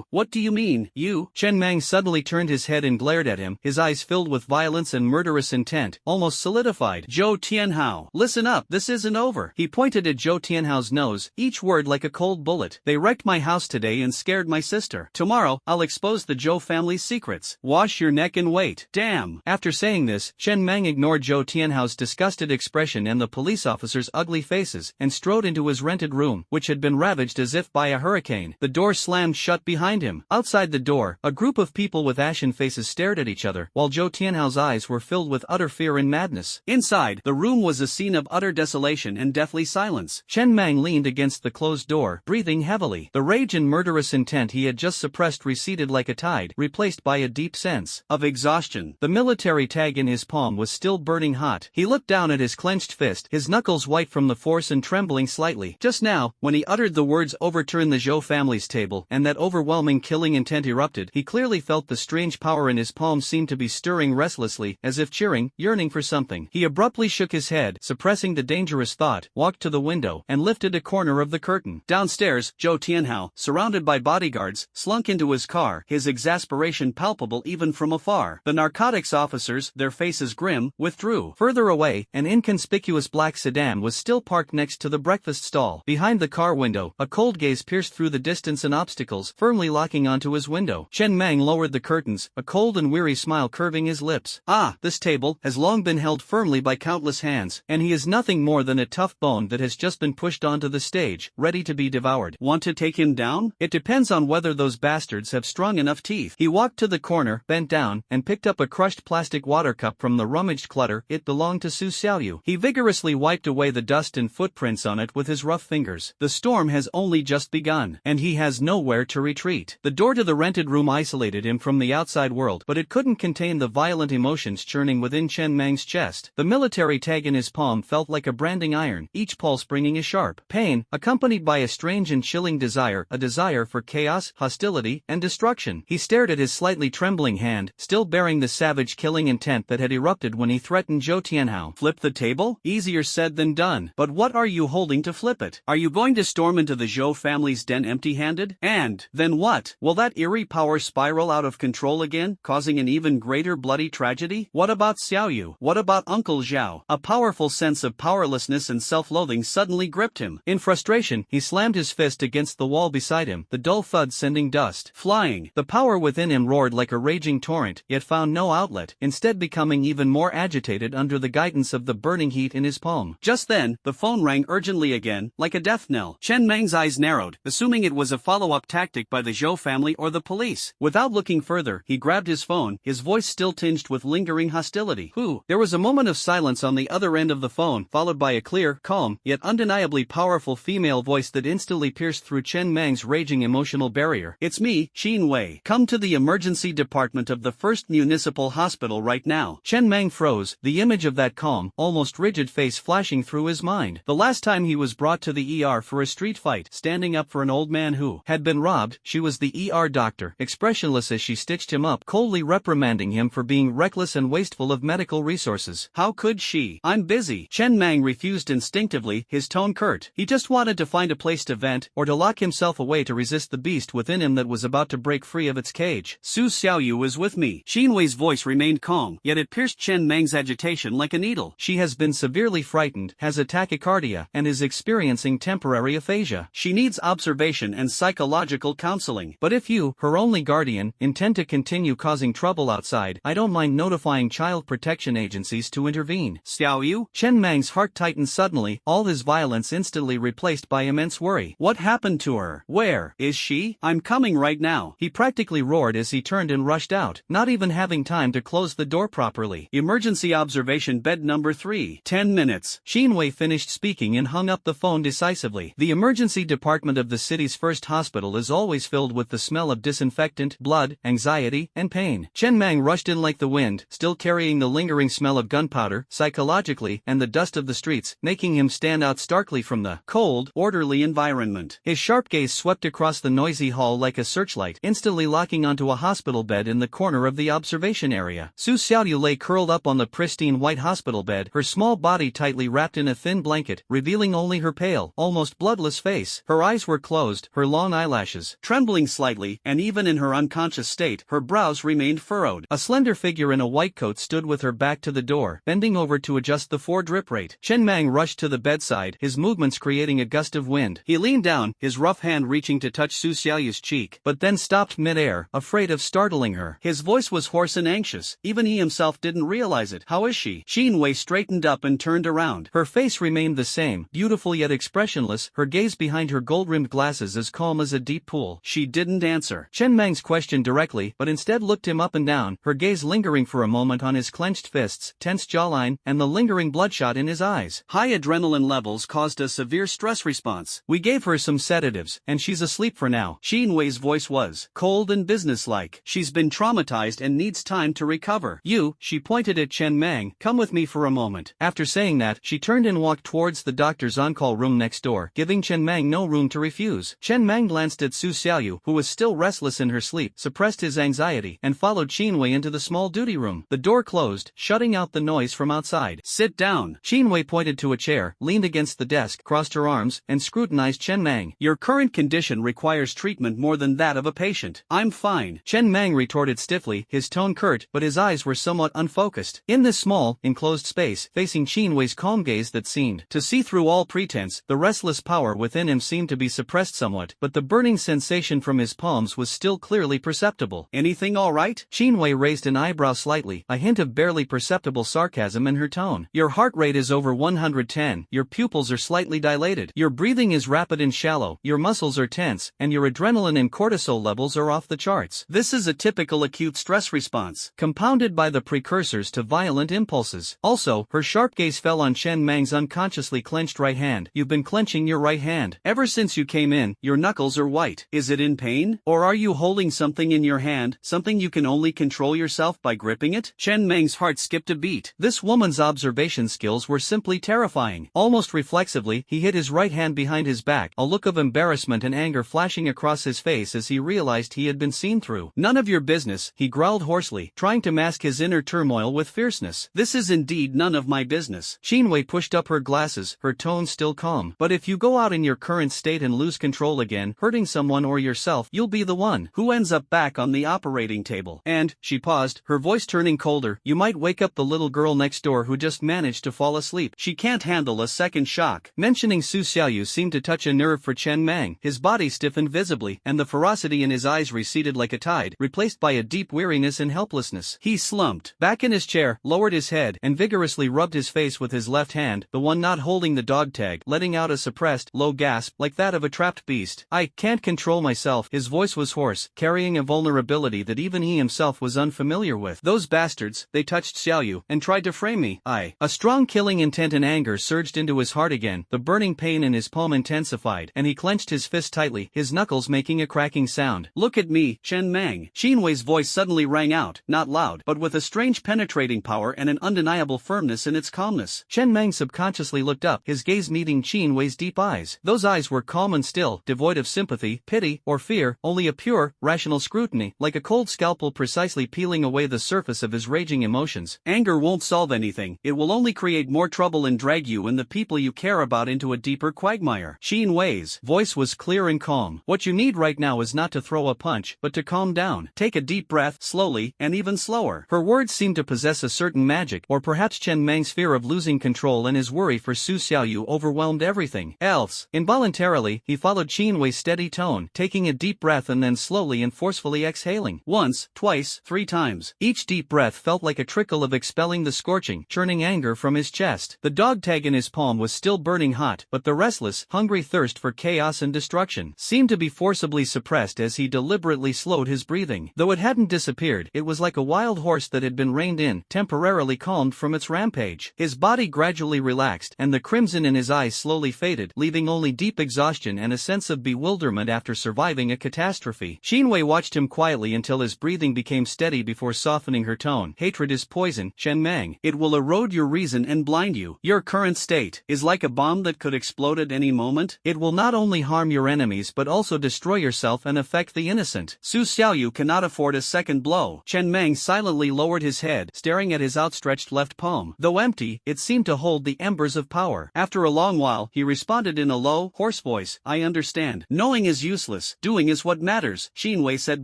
What do you mean, you? Chen Mang suddenly turned his head and glared at him, his eyes filled with violence and murderous intent, almost solidified. Zhou Tianhao, listen up, this isn't over. He pointed at Zhou Tianhao's nose, each word like a cold bullet. They wrecked my house today and scared my sister. Tomorrow, I'll expose the Zhou family's secrets. Wash your neck and wait. Damn. After saying this, Chen Mang ignored Zhou Tianhao's disgusted expression and the police officers' ugly faces, and strode into his rented room, which had been ravaged as if by a hurricane. The door slammed shut behind him. Outside the door, a group of people with ashen faces stared at each other, while Zhou Tianhao's eyes were filled with utter fear and madness. Inside, the room was a scene of utter desolation. isolation and deathly silence. Chen Mang leaned against the closed door, breathing heavily. The rage and murderous intent he had just suppressed receded like a tide, replaced by a deep sense of exhaustion. The military tag in his palm was still burning hot. He looked down at his clenched fist, his knuckles white from the force and trembling slightly. Just now, when he uttered the words "overturn the Zhou family's table," and that overwhelming killing intent erupted, he clearly felt the strange power in his palm seem to be stirring restlessly, as if cheering, yearning for something. He abruptly shook his head, suppressing the dangerous thought, walked to the window, and lifted a corner of the curtain. Downstairs, Zhou Tianhao, surrounded by bodyguards, slunk into his car, his exasperation palpable even from afar. The narcotics officers, their faces grim, withdrew. Further away, an inconspicuous black sedan was still parked next to the breakfast stall. Behind the car window, a cold gaze pierced through the distance and obstacles, firmly locking onto his window. Chen Mang lowered the curtains, a cold and weary smile curving his lips. Ah, this table has long been held firmly by countless hands, and he is nothing more than a tough bone that has just been pushed onto the stage, ready to be devoured. Want to take him down? It depends on whether those bastards have strong enough teeth. He walked to the corner, bent down, and picked up a crushed plastic water cup from the rummaged clutter. It belonged to Su Xiaoyu. He vigorously wiped away the dust and footprints on it with his rough fingers. The storm has only just begun, and he has nowhere to retreat. The door to the rented room isolated him from the outside world, but it couldn't contain the violent emotions churning within Chen Mang's chest. The military tag in his palm felt like a branding iron, each pulse bringing a sharp pain, accompanied by a strange and chilling desire, a desire for chaos, hostility, and destruction. He stared at his slightly trembling hand, still bearing the savage killing intent that had erupted when he threatened Zhou Tianhao. Flip the table? Easier said than done. But what are you holding to flip it? Are you going to storm into the Zhou family's den empty-handed? And then what? Will that eerie power spiral out of control again, causing an even greater bloody tragedy? What about Xiaoyu? What about Uncle Zhao? A powerful sense of powerlessness and self-loathing suddenly gripped him. In frustration, he slammed his fist against the wall beside him, the dull thud sending dust flying. The power within him roared like a raging torrent, yet found no outlet, instead becoming even more agitated under the guidance of the burning heat in his palm. Just then, the phone rang urgently again, like a death knell. Chen Mang's eyes narrowed, assuming it was a follow-up tactic by the Zhou family or the police. Without looking further, he grabbed his phone, his voice still tinged with lingering hostility. Who? There was a moment of silence on the other end of the phone, followed by a clear, calm, yet undeniably powerful female voice that instantly pierced through Chen Mang's raging emotional barrier. It's me, Xin Wei. Come to the emergency department of the First Municipal Hospital right now. Chen Mang froze, the image of that calm, almost rigid face flashing through his mind. The last time he was brought to the ER for a street fight, standing up for an old man who had been robbed, she was the ER doctor, expressionless as she stitched him up, coldly reprimanding him for being reckless and wasteful of medical resources. How could she? I'm busy. Chen Mang refused instinctively, his tone curt. He just wanted to find a place to vent, or to lock himself away to resist the beast within him that was about to break free of its cage. Su Xiaoyu is with me. Xin Wei's voice remained calm, yet it pierced Chen Mang's agitation like a needle. She has been severely frightened, has a tachycardia, and is experiencing temporary aphasia. She needs observation and psychological counseling. But if you, her only guardian, intend to continue causing trouble outside, I don't mind notifying child protection agencies to intervene. Xiaoyu? Chen Mang's heart tightened suddenly, all his violence instantly replaced by immense worry. What happened to her? Where is she? I'm coming right now. He practically roared as he turned and rushed out, not even having time to close the door properly. Emergency observation bed number 3. 10 minutes. Xin Wei finished speaking and hung up the phone decisively. The emergency department of the city's first hospital is always filled with the smell of disinfectant, blood, anxiety, and pain. Chen Mang rushed in like the wind, still carrying the lingering smell of gunpowder, psychologically, and the dust of the streets, making him stand out starkly from the cold, orderly environment. His sharp gaze swept across the noisy hall like a searchlight, instantly locking onto a hospital bed in the corner of the observation area. Su Xiaoyu lay curled up on the pristine white hospital bed, her small body tightly wrapped in a thin blanket, revealing only her pale, almost bloodless face. Her eyes were closed, her long eyelashes trembling slightly, and even in her unconscious state, her brows remained furrowed. A slender figure in a white coat stood with her back to the door, bending over to adjust the 4-drip rate. Chen Mang rushed to the bedside, his movements creating a gust of wind. He leaned down, his rough hand reaching to touch Su Xiaoyu's cheek, but then stopped mid-air, afraid of startling her. His voice was hoarse and anxious, even he himself didn't realize it. How is she? Xin Wei straightened up and turned around. Her face remained the same, beautiful yet expressionless, her gaze behind her gold-rimmed glasses as calm as a deep pool. She didn't answer Chen Mang's question directly, but instead looked him up and down, her gaze lingering for a moment on his clenched fists, tense jawline, and the lingering bloodshot in his eyes. days. High adrenaline levels caused a severe stress response. We gave her some sedatives, and she's asleep for now. Xin Wei's voice was cold and businesslike. She's been traumatized and needs time to recover. You, she pointed at Chen Mang, come with me for a moment. After saying that, she turned and walked towards the doctor's on-call room next door, giving Chen Mang no room to refuse. Chen Mang glanced at Su Xiaoyu, who was still restless in her sleep, suppressed his anxiety, and followed Xin Wei into the small duty room. The door closed, shutting out the noise from outside. Sit down. Xin Wei pointed to a chair, leaned against the desk, crossed her arms, and scrutinized Chen Mang. Your current condition requires treatment more than that of a patient. I'm fine. Chen Mang retorted stiffly, his tone curt, but his eyes were somewhat unfocused. In this small, enclosed space, facing Xin Wei's calm gaze that seemed to see through all pretense, the restless power within him seemed to be suppressed somewhat, but the burning sensation from his palms was still clearly perceptible. Anything all right? Xin Wei raised an eyebrow slightly, a hint of barely perceptible sarcasm in her tone. Your heart rate is over 110, your pupils are slightly dilated, your breathing is rapid and shallow, your muscles are tense, and your adrenaline and cortisol levels are off the charts. This is a typical acute stress response, compounded by the precursors to violent impulses. Also, her sharp gaze fell on Chen Mang's unconsciously clenched right hand. You've been clenching your right hand. Ever since you came in, your knuckles are white. Is it in pain? Or are you holding something in your hand, something you can only control yourself by gripping it? Chen Mang's heart skipped a beat. This woman's observation skills were simply terrifying. Almost reflexively, he hid his right hand behind his back, a look of embarrassment and anger flashing across his face as he realized he had been seen through. None of your business, he growled hoarsely, trying to mask his inner turmoil with fierceness. This is indeed none of my business. Xin Wei pushed up her glasses, her tone still calm. But if you go out in your current state and lose control again, hurting someone or yourself, you'll be the one who ends up back on the operating table. And, she paused, her voice turning colder, you might wake up the little girl next door who just managed to fall asleep. She can't handle a second shock. Mentioning Su Xiaoyu seemed to touch a nerve for Chen Mang. His body stiffened visibly, and the ferocity in his eyes receded like a tide, replaced by a deep weariness and helplessness. He slumped back in his chair, lowered his head, and vigorously rubbed his face with his left hand, the one not holding the dog tag, letting out a suppressed, low gasp, like that of a trapped beast. I can't control myself. His voice was hoarse, carrying a vulnerability that even he himself was unfamiliar with. Those bastards, they touched Xiaoyu, and tried to frame me. A strong killing intent and anger surged into his heart again, the burning pain in his palm intensified, and he clenched his fist tightly, his knuckles making a cracking sound. Look at me, Chen Mang. Xin Wei's voice suddenly rang out, not loud, but with a strange penetrating power and an undeniable firmness in its calmness. Chen Mang subconsciously looked up, his gaze meeting Xin Wei's deep eyes. Those eyes were calm and still, devoid of sympathy, pity, or fear, only a pure, rational scrutiny, like a cold scalpel precisely peeling away the surface of his raging emotions. Anger won't solve anything. It will only create more trouble and drag you and the people you care about into a deeper quagmire. Xin Wei's voice was clear and calm. What you need right now is not to throw a punch, but to calm down. Take a deep breath, slowly, and even slower. Her words seemed to possess a certain magic, or perhaps Chen Mang's fear of losing control and his worry for Su Xiaoyu overwhelmed everything else. Involuntarily, he followed Xin Wei's steady tone, taking a deep breath and then slowly and forcefully exhaling. Once, twice, 3 times. Each deep breath felt like a trickle of expelling the scorching, churning anger from his chest. The dog tag in his palm was still burning hot, but the restless, hungry thirst for chaos and destruction seemed to be forcibly suppressed as he deliberately slowed his breathing. Though it hadn't disappeared, it was like a wild horse that had been reined in, temporarily calmed from its rampage. His body gradually relaxed, and the crimson in his eyes slowly faded, leaving only deep exhaustion and a sense of bewilderment after surviving a catastrophe. Xin Wei watched him quietly until his breathing became steady before softening her tone. Hatred is poison, Chen Mang. It will erode your reason and blind you. Your current state is like a bomb that could explode at any moment. It will not only harm your enemies but also destroy yourself and affect the innocent. Su Xiaoyu cannot afford a second blow. Chen Mang silently lowered his head, staring at his outstretched left palm. Though empty, it seemed to hold the embers of power. After a long while, he responded in a low, hoarse voice. I understand. Knowing is useless. Doing is what matters, Xin Wei said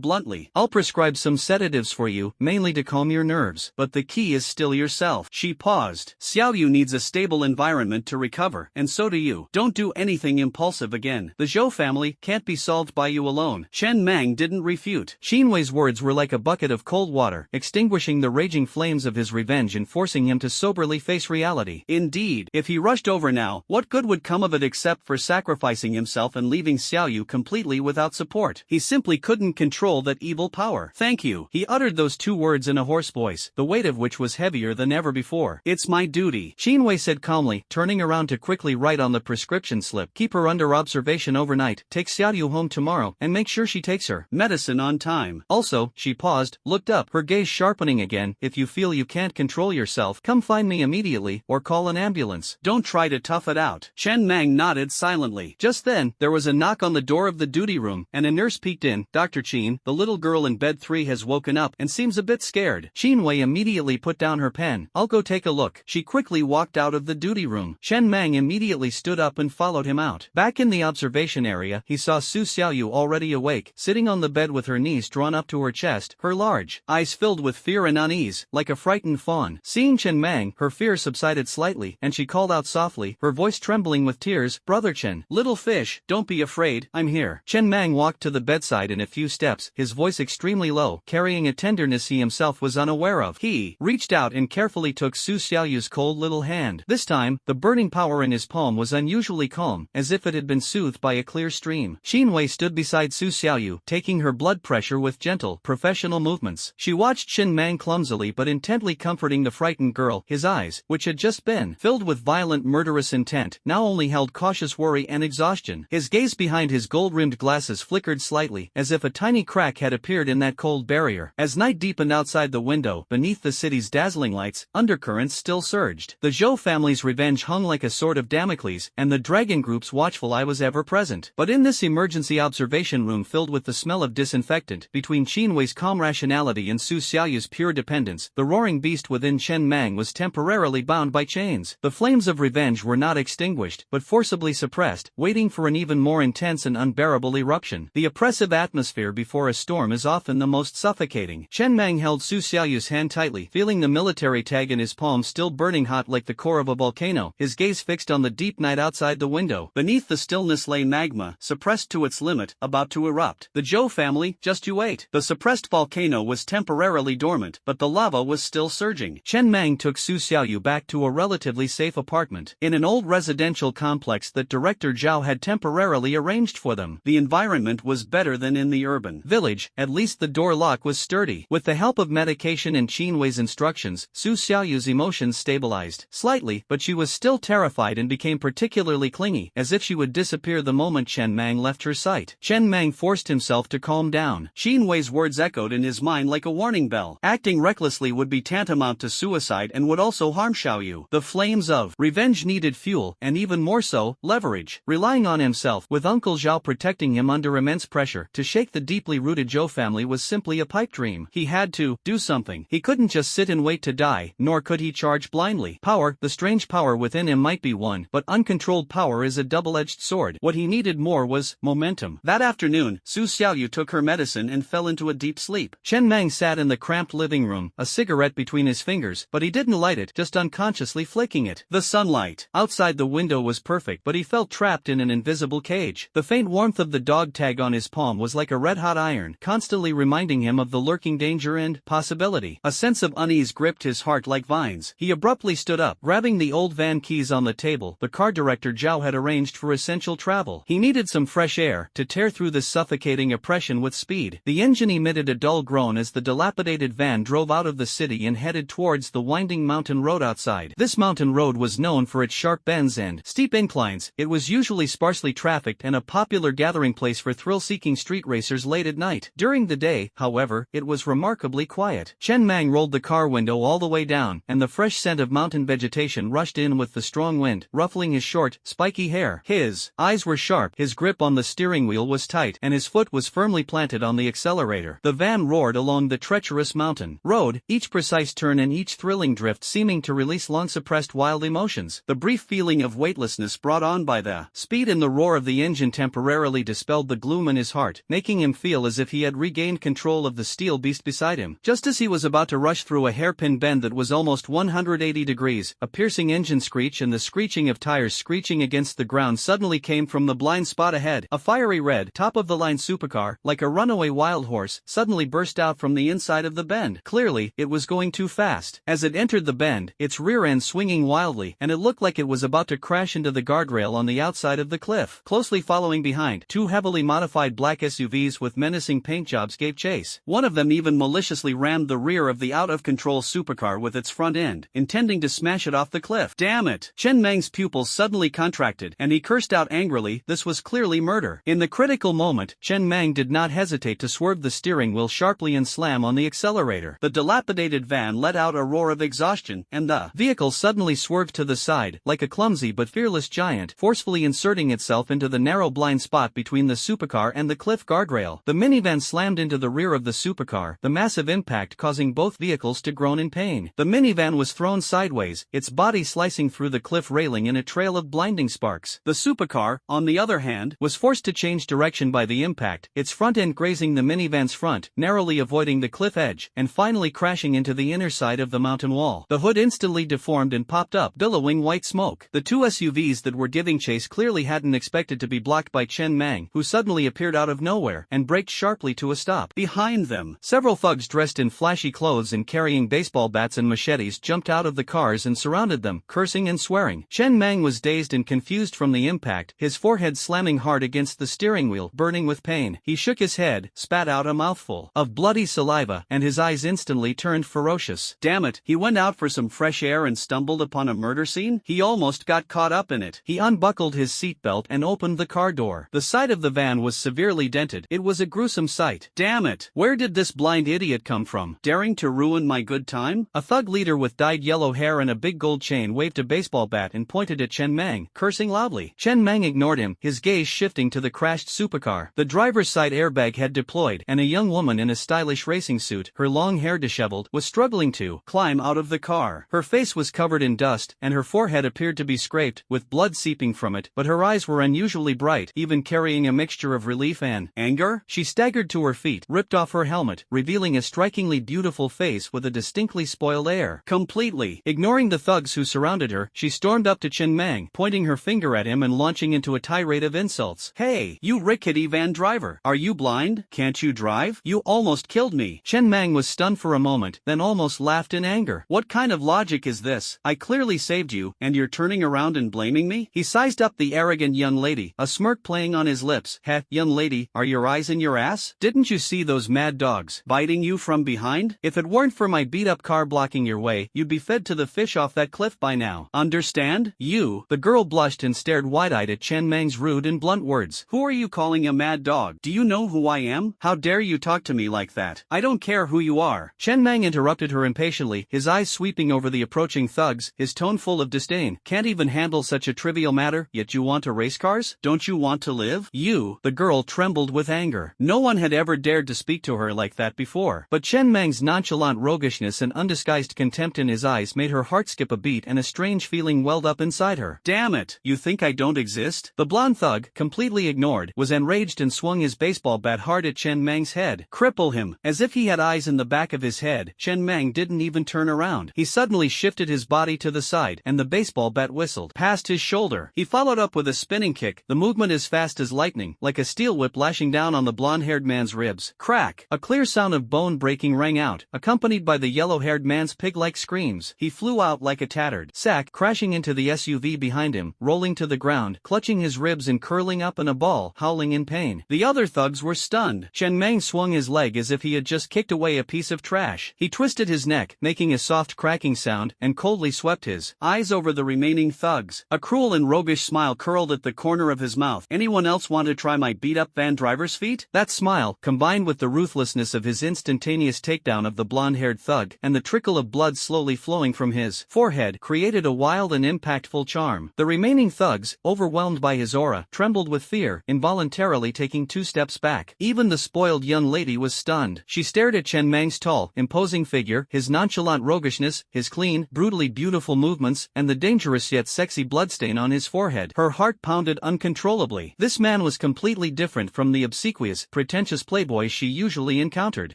bluntly. I'll prescribe some sedatives for you, mainly to calm your nerves, but the key is still yourself. She paused. Xiaoyu needs a stable environment to recover, and so do you. Don't do anything impulsive again. The Zhou family can't be solved by you alone. Chen Mang didn't refute. Xin Wei's words were like a bucket of cold water, extinguishing the raging flames of his revenge and forcing him to soberly face reality. Indeed, if he rushed over now, what good would come of it except for sacrificing himself and leaving Xiaoyu completely without support? He simply couldn't control that evil power. Thank you. He uttered those 2 words in a hoarse voice, the weight of which was heavier than ever before. It's my duty. Xin Wei said calmly, turning around to quickly write on the prescription slip. Keep her under observation overnight, take Xiaoyu home tomorrow, and make sure she takes her medicine on time. Also, she paused, looked up, her gaze sharpening again. If you feel you can't control yourself, come find me immediately, or call an ambulance. Don't try to tough it out. Chen Mang nodded silently. Just then, there was a knock on the door of the duty room, and a nurse peeked in. Dr. Qin, the little girl in bed 3 has woken up and seems a bit scared. Qin Wei immediately put down her pen. I'll go take a look. She quickly walked out of the duty room. Chen Mang immediately stood up and followed him out. Back in the observation area, he saw Su Xiaoyu already awake, sitting on the bed with her knees drawn up to her chest, her large eyes filled with fear and unease, like a frightened fawn. Seeing Chen Mang, her fear subsided slightly, and she called out softly, her voice trembling with tears, Brother Chen, little fish, don't be afraid, I'm here. Chen Mang walked to the bedside in a few steps, his voice extremely low, carrying a tenderness he himself was unaware of. He reached out and carefully took Su Xiaoyu's cold little hand. This time, the burning power in his palm was unusually calm, as if it had been soothed by a clear stream. Qin Wei stood beside Su Xiaoyu, taking her blood pressure with gentle, professional movements. She watched Chen Mang clumsily but intently comforting the frightened girl. His eyes, which had just been filled with violent murderous intent, now only held cautious worry and exhaustion. His gaze behind his gold-rimmed glasses flickered slightly, as if a tiny crack had appeared in that cold barrier. As night deepened outside the window, beneath the city's dazzling lights, undercurrents still surged. The Zhou family's revenge hung like a sword of Damocles, and the dragon group's watchful eye was ever present. But in this emergency observation room filled with the smell of disinfectant, between Qin Wei's calm rationality and Su Xiaoyu's pure dependence, the roaring beast within Chen Mang was temporarily bound by chains. The flames of revenge were not extinguished, but forcibly suppressed, waiting for an even more intense and unbearable eruption. The oppressive atmosphere before a storm is often the most suffocating. Chen Mang held Su Xiaoyu's hand tightly, feeling the military tag in his palm still burning hot like the core of a volcano, his gaze fixed on the deep night outside the window. Beneath the stillness lay magma, suppressed to its limit, about to erupt. The Zhou family, just you wait. The suppressed volcano was temporarily dormant, but the lava was still surging. Chen Mang took Su Xiaoyu back to a relatively safe apartment, in an old residential complex that Director Zhao had temporarily arranged for them. The environment was better than in the urban village, at least the door lock was sturdy. With the help of medication and Qin Wei's instructions, Su Xiaoyu's emotions stabilized slightly, but she was still terrified and became particularly clingy, as if she would disappear the moment Chen Mang left her sight. Chen Mang forced himself to calm down. Qin Wei's words echoed in his mind like a warning bell. Acting recklessly would be tantamount to suicide and would also harm Xiaoyu. The flames of revenge needed fuel, and even more so, leverage. Relying on himself, with Uncle Zhao protecting him under immense pressure, to shake the deeply rooted Zhou family was simply a pipe dream. He had to do something. He couldn't just sit and wait to die, nor could he charge blindly. Power, the strange power within him might be one, but uncontrolled power is a double-edged sword. What he needed more was momentum. That afternoon, Su Xiaoyu took her medicine and fell into a deep sleep. Chen Mang sat in the cramped living room, a cigarette between his fingers, but he didn't light it, just unconsciously flicking it. The sunlight outside the window was perfect, but he felt trapped in an invisible cage. The faint warmth of the dog tag on his palm was like a red-hot iron, constantly reminding him of the lurking danger and possibility. A sense of unease gripped his heart like vines. He abruptly stood up, grabbing the old van keys on the table. The car director Zhao had arranged for essential travel. He needed some fresh air to tear through this suffocating oppression with speed. The engine emitted a dull groan as the dilapidated van drove out of the city and headed towards the winding mountain road outside. This mountain road was known for its sharp bends and steep inclines. It was usually sparsely trafficked and a popular gathering place for thrill-seeking street racers late at night. During the day, however, it was remarkably quiet. Chen Mang rolled the car window all the way down, and the fresh scent of mountain vegetation rushed in with the strong wind, ruffling his short, spiky hair. His eyes were sharp, his grip on the steering wheel was tight, and his foot was firmly planted on the accelerator. The van roared along the treacherous mountain road, each precise turn and each thrilling drift seeming to release long-suppressed wild emotions. The brief feeling of weightlessness brought on by the speed and the roar of the engine temporarily dispelled the gloom in his heart, making him feel as if he had regained control of the steel beast beside him. Just as he was about to rush through a hairpin bend that was almost 180 degrees, a piercing engine screech and the screeching of tires screeching against the ground suddenly came from the blind spot ahead. A fiery red, top-of-the-line supercar, like a runaway wild horse, suddenly burst out from the inside of the bend. Clearly, it was going too fast. As it entered the bend, its rear end swinging wildly, and it looked like it was about to crash into the guardrail on the outside of the cliff. Closely following behind, two heavily modified black SUVs with menacing paint jobs gave chase. One of them even maliciously rammed the rear of the out-of-control supercar with its front end, intending to smash it off the the cliff. Damn it! Chen Meng's pupils suddenly contracted, and he cursed out angrily. This was clearly murder. In the critical moment, Chen Meng did not hesitate to swerve the steering wheel sharply and slam on the accelerator. The dilapidated van let out a roar of exhaustion, and the vehicle suddenly swerved to the side, like a clumsy but fearless giant, forcefully inserting itself into the narrow blind spot between the supercar and the cliff guardrail. The minivan slammed into the rear of the supercar, the massive impact causing both vehicles to groan in pain. The minivan was thrown sideways, its body slicing through the cliff railing in a trail of blinding sparks. The supercar, on the other hand, was forced to change direction by the impact, its front end grazing the minivan's front, narrowly avoiding the cliff edge, and finally crashing into the inner side of the mountain wall. The hood instantly deformed and popped up, billowing white smoke. The two SUVs that were giving chase clearly hadn't expected to be blocked by Chen Meng, who suddenly appeared out of nowhere and braked sharply to a stop. Behind them, several thugs dressed in flashy clothes and carrying baseball bats and machetes jumped out of the cars and surrounded them, cursing and swearing. Chen Meng was dazed and confused from the impact, his forehead slamming hard against the steering wheel, burning with pain. He shook his head, spat out a mouthful of bloody saliva, and his eyes instantly turned ferocious. Damn it, he went out for some fresh air and stumbled upon a murder scene? He almost got caught up in it. He unbuckled his seatbelt and opened the car door. The side of the van was severely dented. It was a gruesome sight. Damn it, where did this blind idiot come from, daring to ruin my good time? A thug leader with dyed yellow hair and a big gold chain waved a baseball bat and pointed at Chen Meng, cursing loudly. Chen Meng ignored him, his gaze shifting to the crashed supercar. The driver's side airbag had deployed, and a young woman in a stylish racing suit, her long hair disheveled, was struggling to climb out of the car. Her face was covered in dust, and her forehead appeared to be scraped, with blood seeping from it, but her eyes were unusually bright, even carrying a mixture of relief and anger. She staggered to her feet, ripped off her helmet, revealing a strikingly beautiful face with a distinctly spoiled air. Completely ignoring the thugs who surrounded her, she stormed up to Chen Meng, pointing her finger at him and launching into a tirade of insults. Hey, you rickety van driver! Are you blind? Can't you drive? You almost killed me! Chen Meng was stunned for a moment, then almost laughed in anger. What kind of logic is this? I clearly saved you, and you're turning around and blaming me? He sized up the arrogant young lady, a smirk playing on his lips. Heh, young lady, are your eyes in your ass? Didn't you see those mad dogs biting you from behind? If it weren't for my beat-up car blocking your way, you'd be fed to the fish off that cliff by now. Understand? You? The girl blushed and stared wide-eyed at Chen Meng's rude and blunt words. Who are you calling a mad dog? Do you know who I am? How dare you talk to me like that? I don't care who you are. Chen Meng interrupted her impatiently, his eyes sweeping over the approaching thugs, his tone full of disdain. Can't even handle such a trivial matter, yet you want to race cars? Don't you want to live? You? The girl trembled with anger. No one had ever dared to speak to her like that before. But Chen Meng's nonchalant roguishness and undisguised contempt in his eyes made her heart skip a beat and a strange feeling welled up inside her. Damn it, you think I don't exist? The blonde thug, completely ignored, was enraged and swung his baseball bat hard at Chen Meng's head. Cripple him. As if he had eyes in the back of his head, Chen Meng didn't even turn around. He suddenly shifted his body to the side, and the baseball bat whistled past his shoulder. He followed up with a spinning kick, the movement as fast as lightning, like a steel whip lashing down on the blonde-haired man's ribs. Crack! A clear sound of bone breaking rang out, accompanied by the yellow-haired man's pig-like screams. He flew out like a tattered sack, crashing into the SUV behind him, rolling to the ground, clutching his ribs and curling up in a ball, howling in pain. The other thugs were stunned. Chen Meng swung his leg as if he had just kicked away a piece of trash. He twisted his neck, making a soft cracking sound, and coldly swept his eyes over the remaining thugs. A cruel and roguish smile curled at the corner of his mouth. Anyone else want to try my beat-up van driver's feat? That smile, combined with the ruthlessness of his instantaneous takedown of the blonde-haired thug, and the trickle of blood slowly flowing from his forehead, created a wild and impactful charm. The remaining thugs, overwhelmed by his aura, trembled with fear, involuntarily taking 2 steps back. Even the spoiled young lady was stunned. She stared at Chen Meng's tall, imposing figure, his nonchalant roguishness, his clean, brutally beautiful movements, and the dangerous yet sexy bloodstain on his forehead. Her heart pounded uncontrollably. This man was completely different from the obsequious, pretentious playboy she usually encountered.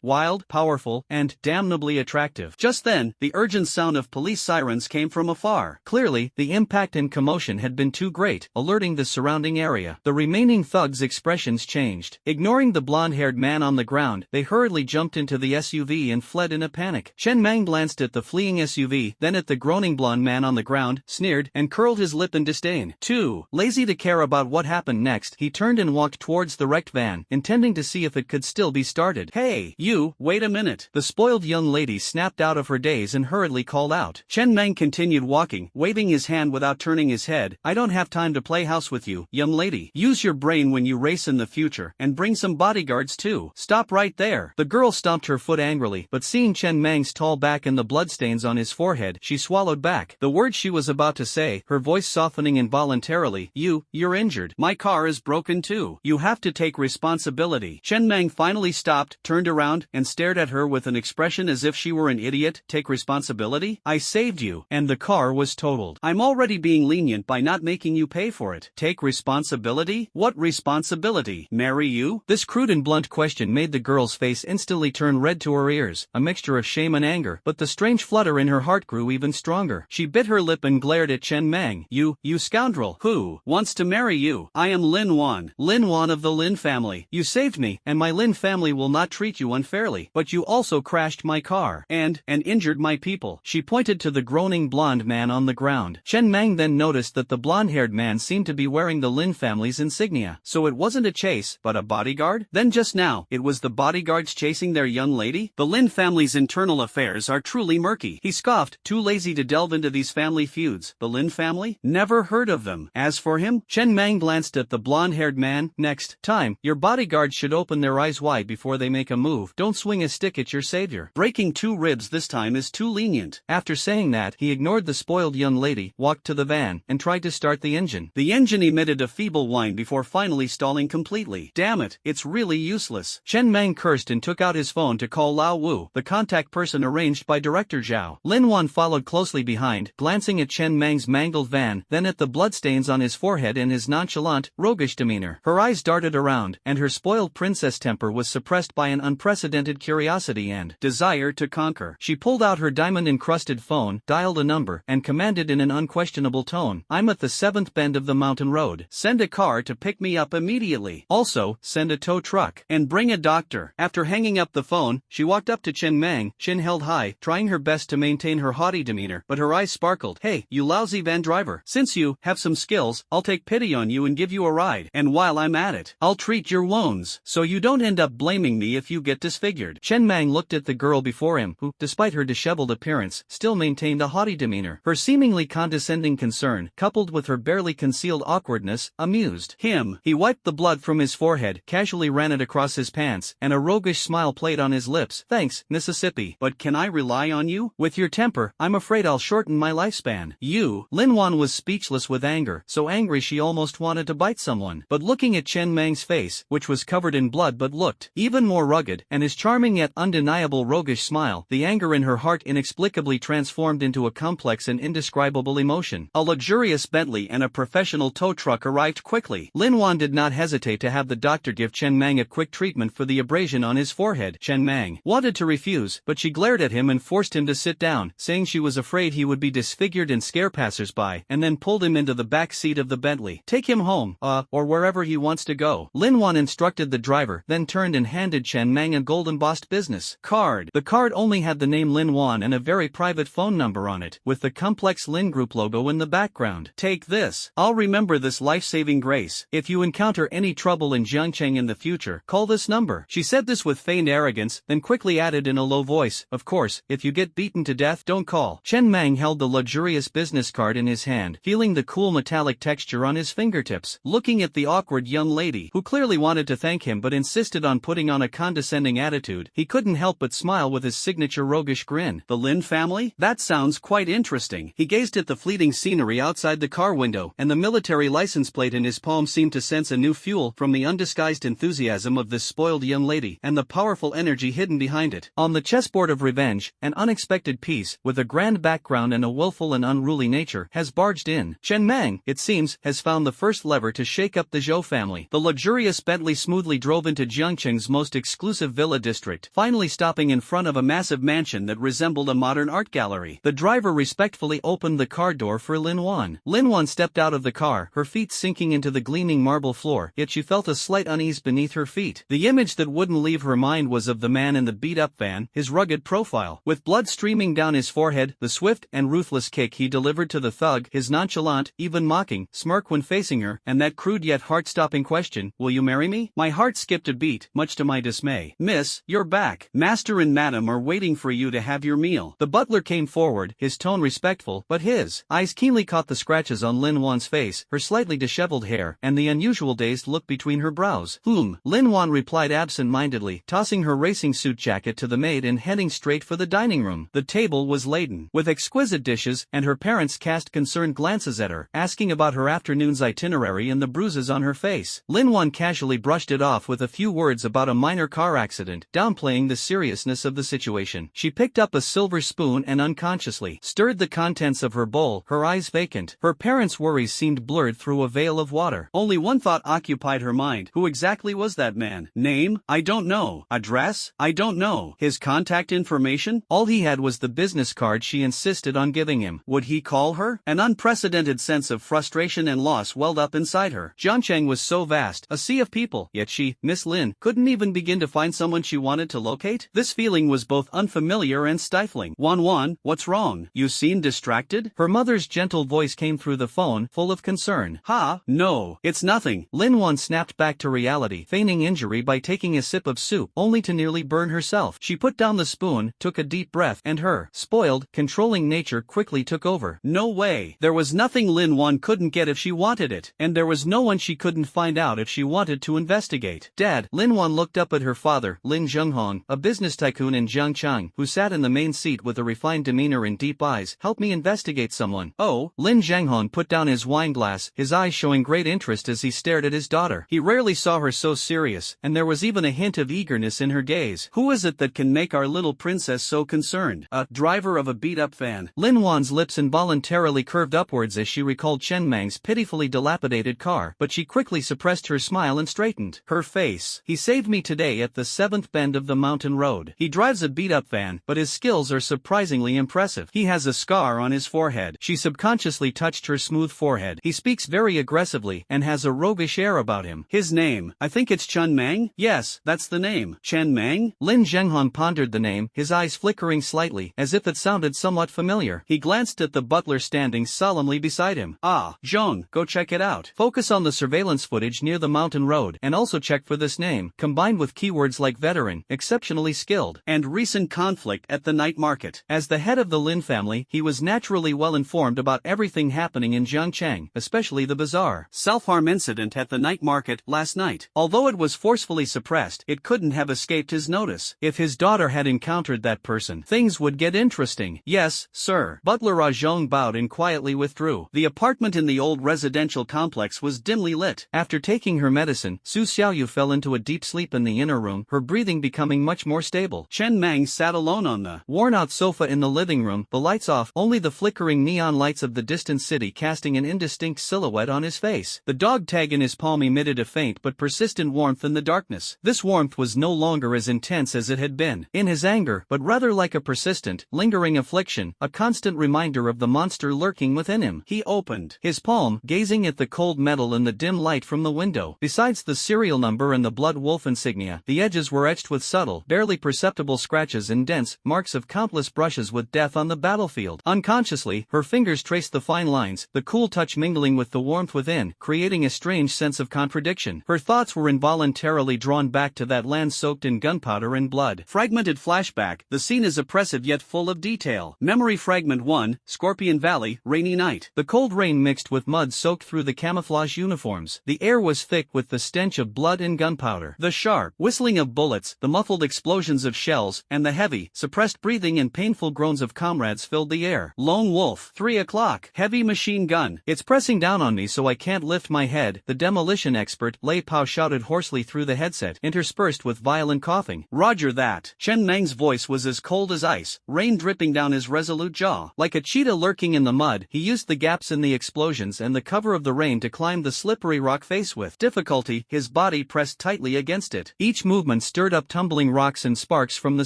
Wild, powerful, and damnably attractive. Just then, the urgent sound of police sirens came from afar. Clearly, the impact and commotion had been too great, alerting the surrounding area. The remaining thugs' expressions changed. Ignoring the blonde-haired man on the ground, they hurriedly jumped into the SUV and fled in a panic. Chen Meng glanced at the fleeing SUV, then at the groaning blonde man on the ground, sneered, and curled his lip in disdain. Too lazy to care about what happened next, he turned and walked towards the wrecked van, intending to see if it could still be started. Hey, you, wait a minute. The spoiled young lady snapped out of her daze and hurriedly called out. Chen Meng continued continued walking, waving his hand without turning his head. I don't have time to play house with you, young lady. Use your brain when you race in the future, and bring some bodyguards too. Stop right there. The girl stomped her foot angrily, but seeing Chen Mang's tall back and the bloodstains on his forehead, she swallowed back the words she was about to say, her voice softening involuntarily. You're injured. My car is broken too. You have to take responsibility. Chen Mang finally stopped, turned around, and stared at her with an expression as if she were an idiot. Take responsibility? I saved you, and the car was totaled. I'm already being lenient by not making you pay for it. Take responsibility? What responsibility? Marry you? This crude and blunt question made the girl's face instantly turn red to her ears, a mixture of shame and anger, but the strange flutter in her heart grew even stronger. She bit her lip and glared at Chen Mang. You scoundrel. Who wants to marry you? I am Lin Wan. Lin Wan of the Lin family. You saved me, and my Lin family will not treat you unfairly, but you also crashed my car, and injured my people. She pointed to the groaning blonde man on the ground. Chen Mang then noticed that the blonde-haired man seemed to be wearing the Lin family's insignia. So it wasn't a chase, but a bodyguard? Then just now, it was the bodyguards chasing their young lady? The Lin family's internal affairs are truly murky. He scoffed, too lazy to delve into these family feuds. The Lin family? Never heard of them. As for him, Chen Mang glanced at the blonde-haired man. Next time, your bodyguards should open their eyes wide before they make a move. Don't swing a stick at your savior. Breaking 2 ribs this time is too lenient. After saying that, he ignored the spoiled young lady, walked to the van, and tried to start the engine. The engine emitted a feeble whine before finally stalling completely. Damn it, it's really useless. Chen Mang cursed and took out his phone to call Lao Wu, the contact person arranged by Director Zhao. Lin Wan followed closely behind, glancing at Chen Mang's mangled van, then at the bloodstains on his forehead and his nonchalant, roguish demeanor. Her eyes darted around, and her spoiled princess temper was suppressed by an unprecedented curiosity and desire to conquer. She pulled out her diamond-encrusted phone, dialed a number, and commanded in an unquestionable tone, I'm at the 7th bend of the mountain road. Send a car to pick me up immediately. Also, send a tow truck. And bring a doctor. After hanging up the phone, she walked up to Chen Mang, chin held high, trying her best to maintain her haughty demeanor, but her eyes sparkled. Hey, you lousy van driver. Since you have some skills, I'll take pity on you and give you a ride. And while I'm at it, I'll treat your wounds, so you don't end up blaming me if you get disfigured. Chen Mang looked at the girl before him, who, despite her disheveled appearance, still maintained a haughty demeanor. Her seemingly condescending concern, coupled with her barely concealed awkwardness, amused him. He wiped the blood from his forehead, casually ran it across his pants, and a roguish smile played on his lips. Thanks, Mississippi. But can I rely on you? With your temper, I'm afraid I'll shorten my lifespan. You? Lin Wan was speechless with anger, so angry she almost wanted to bite someone. But looking at Chen Mang's face, which was covered in blood but looked even more rugged, and his charming yet undeniable roguish smile, the anger in her heart inexplicably transformed into a complex and indescribable emotion. A luxurious Bentley and a professional tow truck arrived quickly. Lin Wan did not hesitate to have the doctor give Chen Mang a quick treatment for the abrasion on his forehead. Chen Mang wanted to refuse, but she glared at him and forced him to sit down, saying she was afraid he would be disfigured and scare passersby, and then pulled him into the back seat of the Bentley. Take him home, or wherever he wants to go. Lin Wan instructed the driver, then turned and handed Chen Mang a gold-embossed business card. The card only had the name Lin Wan and a very private phone number on it, with the complex Lin Group logo in the background. Take this. I'll remember this life-saving grace. If you encounter any trouble in Jiangcheng in the future, call this number. She said this with feigned arrogance, then quickly added in a low voice, of course, if you get beaten to death, don't call. Chen Mang held the luxurious business card in his hand, feeling the cool metallic texture on his fingertips, looking at the awkward young lady, who clearly wanted to thank him but insisted on putting on a condescending attitude. He couldn't help but smile with his signature roguish grin. The Lin family? That sounds quite interesting. He gazed at the fleeting scenery outside the car window, and the military license plate in his palm seemed to sense a new fuel from the undisguised enthusiasm of this spoiled young lady, and the powerful energy hidden behind it. On the chessboard of revenge, an unexpected piece, with a grand background and a willful and unruly nature, has barged in. Chen Mang, it seems, has found the first lever to shake up the Zhou family. The luxurious Bentley smoothly drove into Jiangcheng's most exclusive villa district, finally stopping in front of a massive mansion that resembled a modern art gallery. The driver respectfully opened the car door for Lin Wan. Lin Wan stepped out of the car, her feet sinking into the gleaming marble floor, yet she felt a slight unease beneath her feet. The image that wouldn't leave her mind was of the man in the beat-up van, his rugged profile, with blood streaming down his forehead, the swift and ruthless kick he delivered to the thug, his nonchalant, even mocking, smirk when facing her, and that crude yet heart-stopping question, will you marry me? My heart skipped a beat, much to my dismay. Miss, you're back. Master and Madam are waiting for you to have your meal. The butler came forward, his his tone respectful, but his eyes keenly caught the scratches on Lin Wan's face, her slightly disheveled hair, and the unusual dazed look between her brows. Lin Wan replied absent-mindedly, tossing her racing suit jacket to the maid and heading straight for the dining room. The table was laden with exquisite dishes, and her parents cast concerned glances at her, asking about her afternoon's itinerary and the bruises on her face. Lin Wan casually brushed it off with a few words about a minor car accident, downplaying the seriousness of the situation. She picked up a silver spoon and unconsciously stirred the contents of her bowl, her eyes vacant. Her parents' worries seemed blurred through a veil of water. Only one thought occupied her mind. Who exactly was that man? Name? I don't know. Address? I don't know. His contact information? All he had was the business card she insisted on giving him. Would he call her? An unprecedented sense of frustration and loss welled up inside her. Jiangcheng was so vast, a sea of people, yet she, Miss Lin, couldn't even begin to find someone she wanted to locate? This feeling was both unfamiliar and stifling. Wan, what's wrong? You seem distracted? Her mother's gentle voice came through the phone, full of concern. No, it's nothing. Lin Wan snapped back to reality, feigning injury by taking a sip of soup, only to nearly burn herself. She put down the spoon, took a deep breath, and her spoiled, controlling nature quickly took over. No way. There was nothing Lin Wan couldn't get if she wanted it, and there was no one she couldn't find out if she wanted to investigate. Dad, Lin Wan looked up at her father, Lin Zhenghong, a business tycoon in Jiangcheng, who sat in the main seat with a refined demeanor and deep eyes. Help me investigate someone. Oh, Lin Zhenghong put down his wine glass, his eyes showing great interest as he stared at his daughter. He rarely saw her so serious, and there was even a hint of eagerness in her gaze. Who is it that can make our little princess so concerned? A driver of a beat-up van. Lin Wan's lips involuntarily curved upwards as she recalled Chen Mang's pitifully dilapidated car, but she quickly suppressed her smile and straightened her face. He saved me today at the 7th bend of the mountain road. He drives a beat-up van, but his skills are surprisingly impressive. He has a scar on his forehead. She subconsciously touched her smooth forehead. He speaks very aggressively and has a roguish air about him. His name, I think it's Chen Mang? Yes, that's the name. Chen Mang? Lin Zhenghong pondered the name, his eyes flickering slightly, as if it sounded somewhat familiar. He glanced at the butler standing solemnly beside him. Zhong, go check it out. Focus on the surveillance footage near the mountain road, and also check for this name, combined with keywords like veteran, exceptionally skilled, and recent conflict at the night market. As the head of the Lin family, he was naturally well informed about everything happening in Jiangcheng, especially the bizarre self-harm incident at the night market last night. Although it was forcefully suppressed, it couldn't have escaped his notice. If his daughter had encountered that person, things would get interesting. Yes, sir. Butler Zhong bowed and quietly withdrew. The apartment in the old residential complex was dimly lit. After taking her medicine, Su Xiaoyu fell into a deep sleep in the inner room, her breathing becoming much more stable. Chen Mang sat alone on the worn-out sofa in the living room, the lights off, only the flickering neon lights of the distant city casting an indistinct silhouette on his face. The dog tag in his palm emitted a faint but persistent warmth in the darkness. This warmth was no longer as intense as it had been in his anger, but rather like a persistent, lingering affliction, a constant reminder of the monster lurking within him. He opened his palm, gazing at the cold metal in the dim light from the window. Besides the serial number and the blood wolf insignia, the edges were etched with subtle, barely perceptible scratches and dents, marks of countless brushes with death on the battlefield. Unconsciously, her fingers traced the fine lines, the cool touch mingling with the warmth within, creating a strange sense of contradiction. Her thoughts were involuntarily drawn back to that land soaked in gunpowder and blood. Fragmented flashback, the scene is oppressive yet full of detail. Memory fragment 1, Scorpion Valley, rainy night. The cold rain mixed with mud soaked through the camouflage uniforms. The air was thick with the stench of blood and gunpowder. The sharp whistling of bullets, the muffled explosions of shells, and the heavy, suppressed breathing and painful groans of comrades filled the air. Lone wolf, 3 o'clock, heavy machine gun. It's pressing down on me so I can't lift my head, the demolition expert, Lei Pao shouted hoarsely through the headset, interspersed with violent coughing. Roger that. Chen Mang's voice was as cold as ice, rain dripping down his resolute jaw. Like a cheetah lurking in the mud, he used the gaps in the explosions and the cover of the rain to climb the slippery rock face with difficulty, his body pressed tightly against it. Each movement stirred up tumbling rocks and sparks from the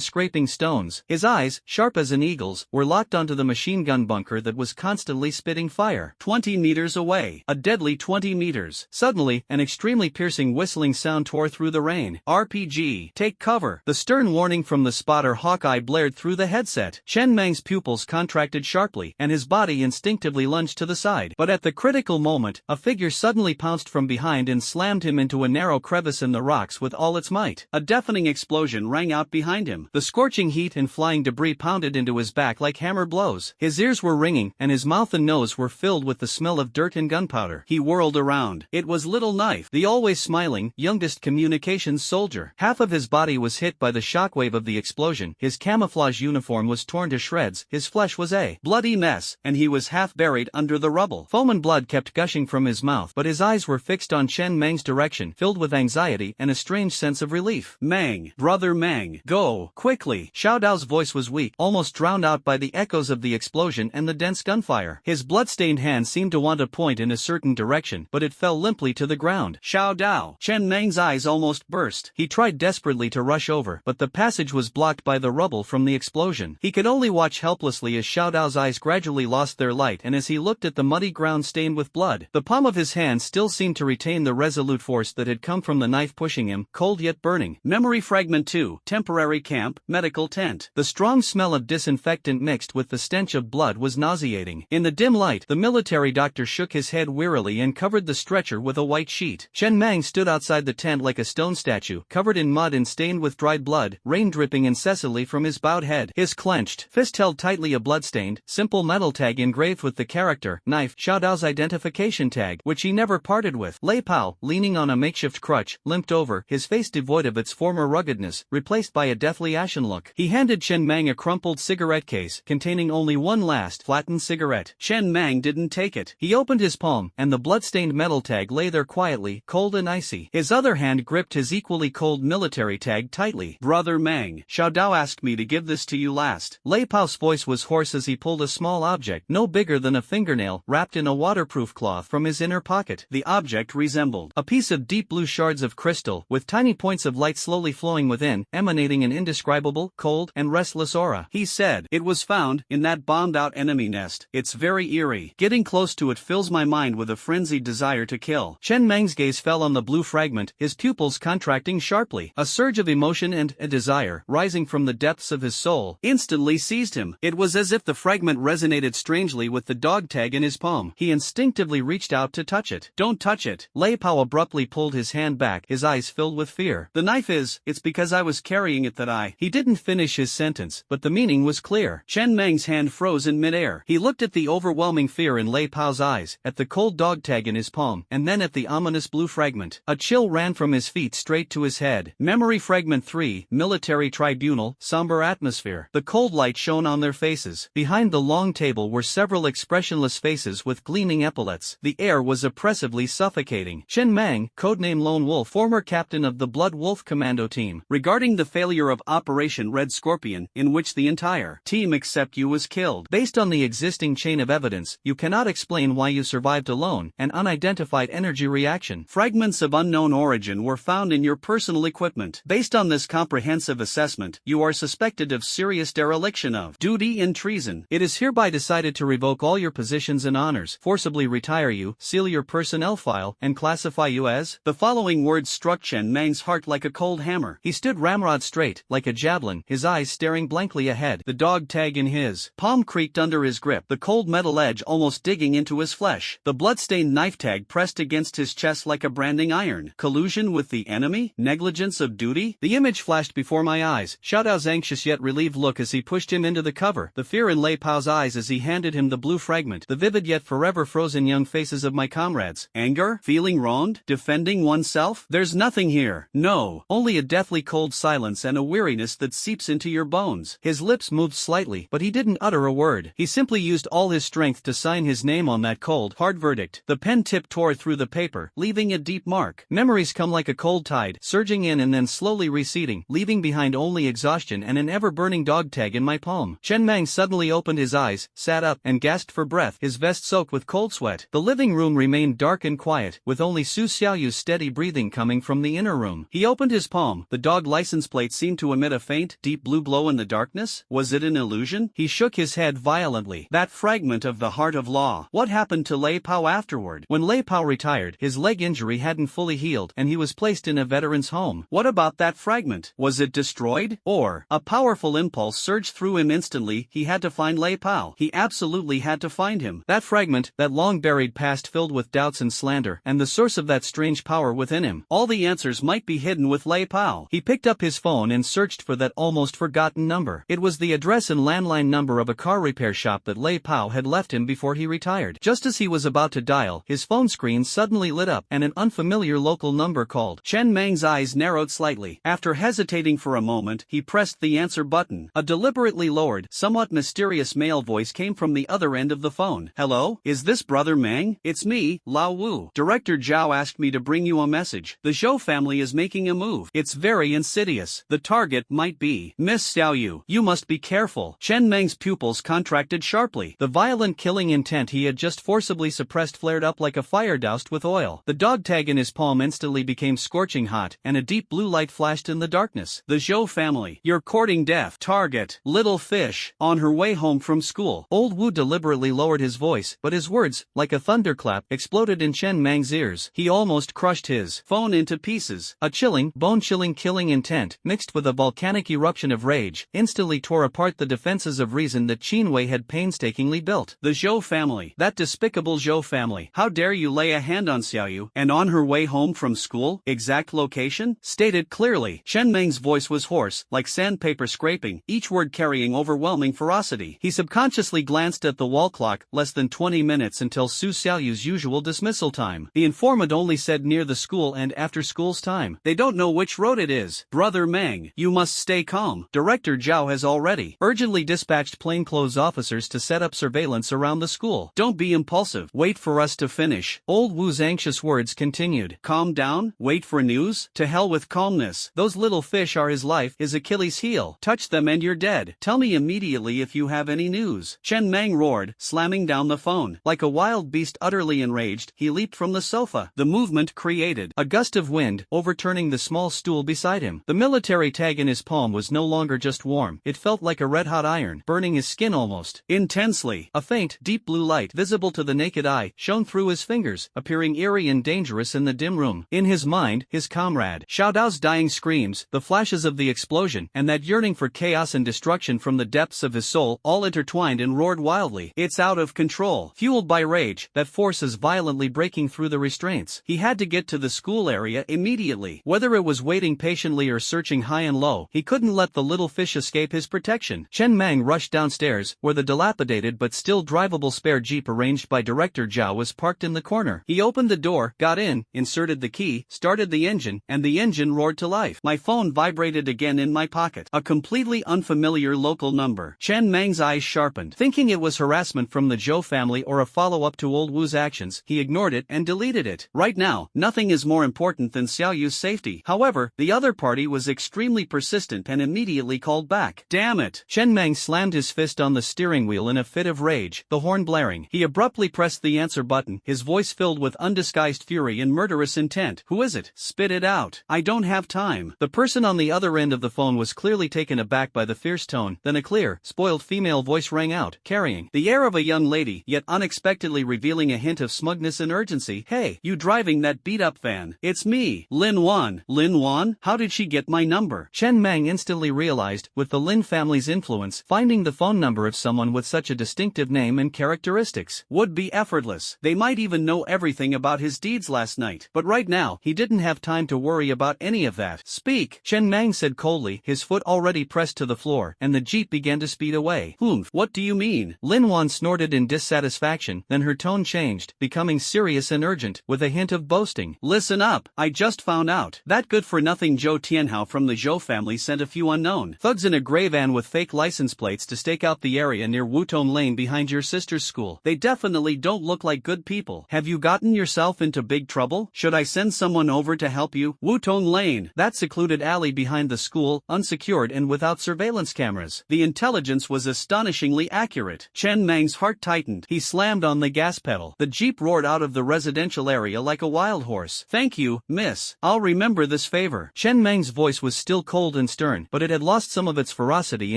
scraping stones. His eyes, sharp as an eagle's, were locked onto the machine gun bunker that was constantly spitting fire. 20 meters away. A deadly 20 meters. Suddenly, an extremely piercing whistling sound tore through the rain. RPG. Take cover. The stern warning from the spotter Hawkeye blared through the headset. Chen Mang's pupils contracted sharply, and his body instinctively lunged to the side. But at the critical moment, a figure suddenly pounced from behind and slammed him into a narrow crevice in the rocks with all its might. A deafening explosion rang out behind him. The scorching heat and flying debris pounded into his back like hammers. hammer blows. His ears were ringing, and his mouth and nose were filled with the smell of dirt and gunpowder. He whirled around. It was Little Knife, the always smiling, youngest communications soldier. Half of his body was hit by the shockwave of the explosion, his camouflage uniform was torn to shreds, his flesh was a bloody mess, and he was half buried under the rubble. Foam and blood kept gushing from his mouth, but his eyes were fixed on Chen Mang's direction, filled with anxiety and a strange sense of relief. Mang, brother Mang, go, quickly. Xiao Dao's voice was weak, almost drowned out by the echoes of the explosion and the dense gunfire. His blood-stained hand seemed to want to point in a certain direction, but it fell limply to the ground. Xiao Dao. Chen Mang's eyes almost burst. He tried desperately to rush over, but the passage was blocked by the rubble from the explosion. He could only watch helplessly as Xiao Dao's eyes gradually lost their light, and as he looked at the muddy ground stained with blood, the palm of his hand still seemed to retain the resolute force that had come from the knife pushing him, cold yet burning. Memory Fragment 2, Temporary Camp, Medical Tent. The strong smell of disinfectant mixed with the stench of blood was nauseating. In the dim light, the military doctor shook his head wearily and covered the stretcher with a white sheet. Chen Mang stood outside the tent like a stone statue, covered in mud and stained with dried blood, rain dripping incessantly from his bowed head. His clenched fist held tightly a bloodstained, simple metal tag engraved with the character, knife, Xiao Dao's identification tag, which he never parted with. Lei Pao, leaning on a makeshift crutch, limped over, his face devoid of its former ruggedness, replaced by a deathly ashen look. He handed Chen Mang a crumpled cigarette case, containing only one last, flattened cigarette. Chen Mang didn't take it. He opened his palm, and the blood-stained metal tag lay there quietly, cold and icy. His other hand gripped his equally cold military tag tightly. Brother Mang, Xiao Dao asked me to give this to you last. Lei Pao's voice was hoarse as he pulled a small object, no bigger than a fingernail, wrapped in a waterproof cloth from his inner pocket. The object resembled a piece of deep blue shards of crystal, with tiny points of light slowly flowing within, emanating an indescribable, cold, and restless aura. He said, it was found in that bombed-out enemy nest. It's very eerie. Getting close to it fills my mind with a frenzied desire to kill. Chen Mang's gaze fell on the blue fragment, his pupils contracting sharply. A surge of emotion and a desire, rising from the depths of his soul, instantly seized him. It was as if the fragment resonated strangely with the dog tag in his palm. He instinctively reached out to touch it. Don't touch it. Lei Pao abruptly pulled his hand back, his eyes filled with fear. The knife it's because I was carrying it that I... He didn't finish his sentence, but the meaning was clear. Chen Mang's hand froze in midair. He looked at the overwhelming fear in Lei Pao's eyes, at the cold dog tag in his palm, and then at the ominous blue fragment. A chill ran from his feet straight to his head. Memory Fragment 3, Military Tribunal, Somber Atmosphere. The cold light shone on their faces. Behind the long table were several expressionless faces with gleaming epaulets. The air was oppressively suffocating. Chen Mang, codename Lone Wolf, former captain of the Blood Wolf Commando team, regarding the failure of Operation Red Scorpion, in which the entire team except you was killed. Based on the existing chain of evidence, you cannot explain why you survived alone. An unidentified energy reaction. Fragments of unknown origin were found in your personal equipment. Based on this comprehensive assessment, you are suspected of serious dereliction of duty and treason. It is hereby decided to revoke all your positions and honors, forcibly retire you, seal your personnel file, and classify you as... The following words struck Chen Mang's heart like a cold hammer. He stood ramrod straight, like a javelin, his eyes staring blankly ahead, the dog tag in his palm creaked under his grip, the cold metal edge almost digging into his flesh. The blood-stained knife tag pressed against his chest like a branding iron. Collusion with the enemy? Negligence of duty? The image flashed before my eyes. Xiao Dao's anxious yet relieved look as he pushed him into the cover, the fear in Lei Pao's eyes as he handed him the blue fragment, the vivid yet forever frozen young faces of my comrades. Anger? Feeling wronged? Defending oneself? There's nothing here. No. Only a deathly cold silence and a weariness that seeps into your bones. His lips moved slightly, but he didn't utter a word. He simply used all his strength to sign his name on that cold, hard verdict. The pen tip tore through the paper, leaving a deep mark. Memories come like a cold tide, surging in and then slowly receding, leaving behind only exhaustion and an ever-burning dog tag in my palm. Chen Mang suddenly opened his eyes, sat up, and gasped for breath, his vest soaked with cold sweat. The living room remained dark and quiet, with only Su Xiaoyu's steady breathing coming from the inner room. He opened his palm. The dog license plate seemed to emit a faint, deep blue glow in the darkness. Was it an illusion? He shook his head violently. That fragment of the heart of law. What happened to Lei Pao afterward? When Lei Pao retired, his leg injury hadn't fully healed, and he was placed in a veteran's home. What about that fragment? Was it destroyed? Or, a powerful impulse surged through him instantly. He had to find Lei Pao. He absolutely had to find him. That fragment, that long-buried past filled with doubts and slander, and the source of that strange power within him. All the answers might be hidden with Lei Pao. He picked up his phone and searched for that almost forgotten number. It was the address and landline hotline number of a car repair shop that Lei Pao had left him before he retired. Just as he was about to dial, his phone screen suddenly lit up and an unfamiliar local number called. Chen Meng's eyes narrowed slightly. After hesitating for a moment, he pressed the answer button. A deliberately lowered, somewhat mysterious male voice came from the other end of the phone. Hello? Is this Brother Meng? It's me, Lao Wu. Director Zhao asked me to bring you a message. The Zhou family is making a move. It's very insidious. The target might be Miss Xiaoyu. You must be careful. Chen Meng's pupils contracted sharply. The violent killing intent he had just forcibly suppressed flared up like a fire doused with oil. The dog tag in his palm instantly became scorching hot, and a deep blue light flashed in the darkness. The Zhou family. You're courting death. Target. Little fish. On her way home from school. Old Wu deliberately lowered his voice, but his words, like a thunderclap, exploded in Chen Meng's ears. He almost crushed his phone into pieces. A chilling, bone-chilling killing intent, mixed with a volcanic eruption of rage, instantly tore apart the defenses of reason that Qin Wei had painstakingly built. The Zhou family. That despicable Zhou family. How dare you lay a hand on Xiaoyu, and on her way home from school? Exact location? Stated clearly. Chen Meng's voice was hoarse, like sandpaper scraping, each word carrying overwhelming ferocity. He subconsciously glanced at the wall clock, less than 20 minutes until Su Xiaoyu's usual dismissal time. The informant only said near the school and after school's time. They don't know which road it is. Brother Meng, you must stay calm. Director Zhao has already urgently dispatched plainclothes officers to set up surveillance around the school. Don't be impulsive. Wait for us to finish. Old Wu's anxious words continued. Calm down? Wait for news? To hell with calmness. Those little fish are his life, his Achilles heel. Touch them and you're dead. Tell me immediately if you have any news. Chen Meng roared, slamming down the phone. Like a wild beast utterly enraged, he leaped from the sofa. The movement created a gust of wind, overturning the small stool beside him. The military tag in his palm was no longer just warm. It felt like a red-hot iron, burning his skin almost intensely. A faint, deep blue light, visible to the naked eye, shone through his fingers, appearing eerie and dangerous in the dim room. In his mind, his comrade Xiao Dao's dying screams, the flashes of the explosion, and that yearning for chaos and destruction from the depths of his soul, all intertwined and roared wildly. It's out of control. Fueled by rage, that force is violently breaking through the restraints. He had to get to the school area immediately. Whether it was waiting patiently or searching high and low, he couldn't let the little fish escape his protection. Chen Meng rushed downstairs, where the dilapidated but still drivable spare jeep arranged by Director Zhao was parked in the corner. He opened the door, got in, inserted the key, started the engine, and the engine roared to life. My phone vibrated again in my pocket. A completely unfamiliar local number. Chen Meng's eyes sharpened. Thinking it was harassment from the Zhou family or a follow-up to old Wu's actions, he ignored it and deleted it. Right now, nothing is more important than Xiaoyu's safety. However, the other party was extremely persistent and immediately called back. Damn it! Chen Meng slammed his fist on the steering wheel in a fit of rage, the horn blaring. He abruptly pressed the answer button, his voice filled with undisguised fury and murderous intent. Who is it? Spit it out. I don't have time. The person on the other end of the phone was clearly taken aback by the fierce tone. Then a clear, spoiled female voice rang out, carrying the air of a young lady, yet unexpectedly revealing a hint of smugness and urgency. Hey, you driving that beat-up van? It's me, Lin Wan. Lin Wan? How did she get my number? Chen Meng instantly realized, with the Lin family's influence, finding the phone number of someone with such a distinctive name and characteristics would be effortless. They might even know everything about his deeds last night. But right now, he didn't have time to worry about any of that. Speak, Chen Meng said coldly, his foot already pressed to the floor, and the jeep began to speed away. What do you mean? Lin Wan snorted in dissatisfaction, then her tone changed, becoming serious and urgent, with a hint of boasting. Listen up, I just found out. That good-for-nothing Zhou Tianhao from the Zhou family sent a few unknown thugs in a gray van with fake license plates to stake out the area near Wutong Lane behind your sister's school. They definitely don't look like good people. Have you gotten yourself into big trouble? Should I send someone over to help you? Wutong Lane, that secluded alley behind the school, unsecured and without surveillance cameras. The intelligence was astonishingly accurate. Chen Meng's heart tightened. He slammed on the gas pedal. The jeep roared out of the residential area like a wild horse. Thank you, miss. I'll remember this favor. Chen Meng's voice was still cold and stern, but it had lost some of its ferocity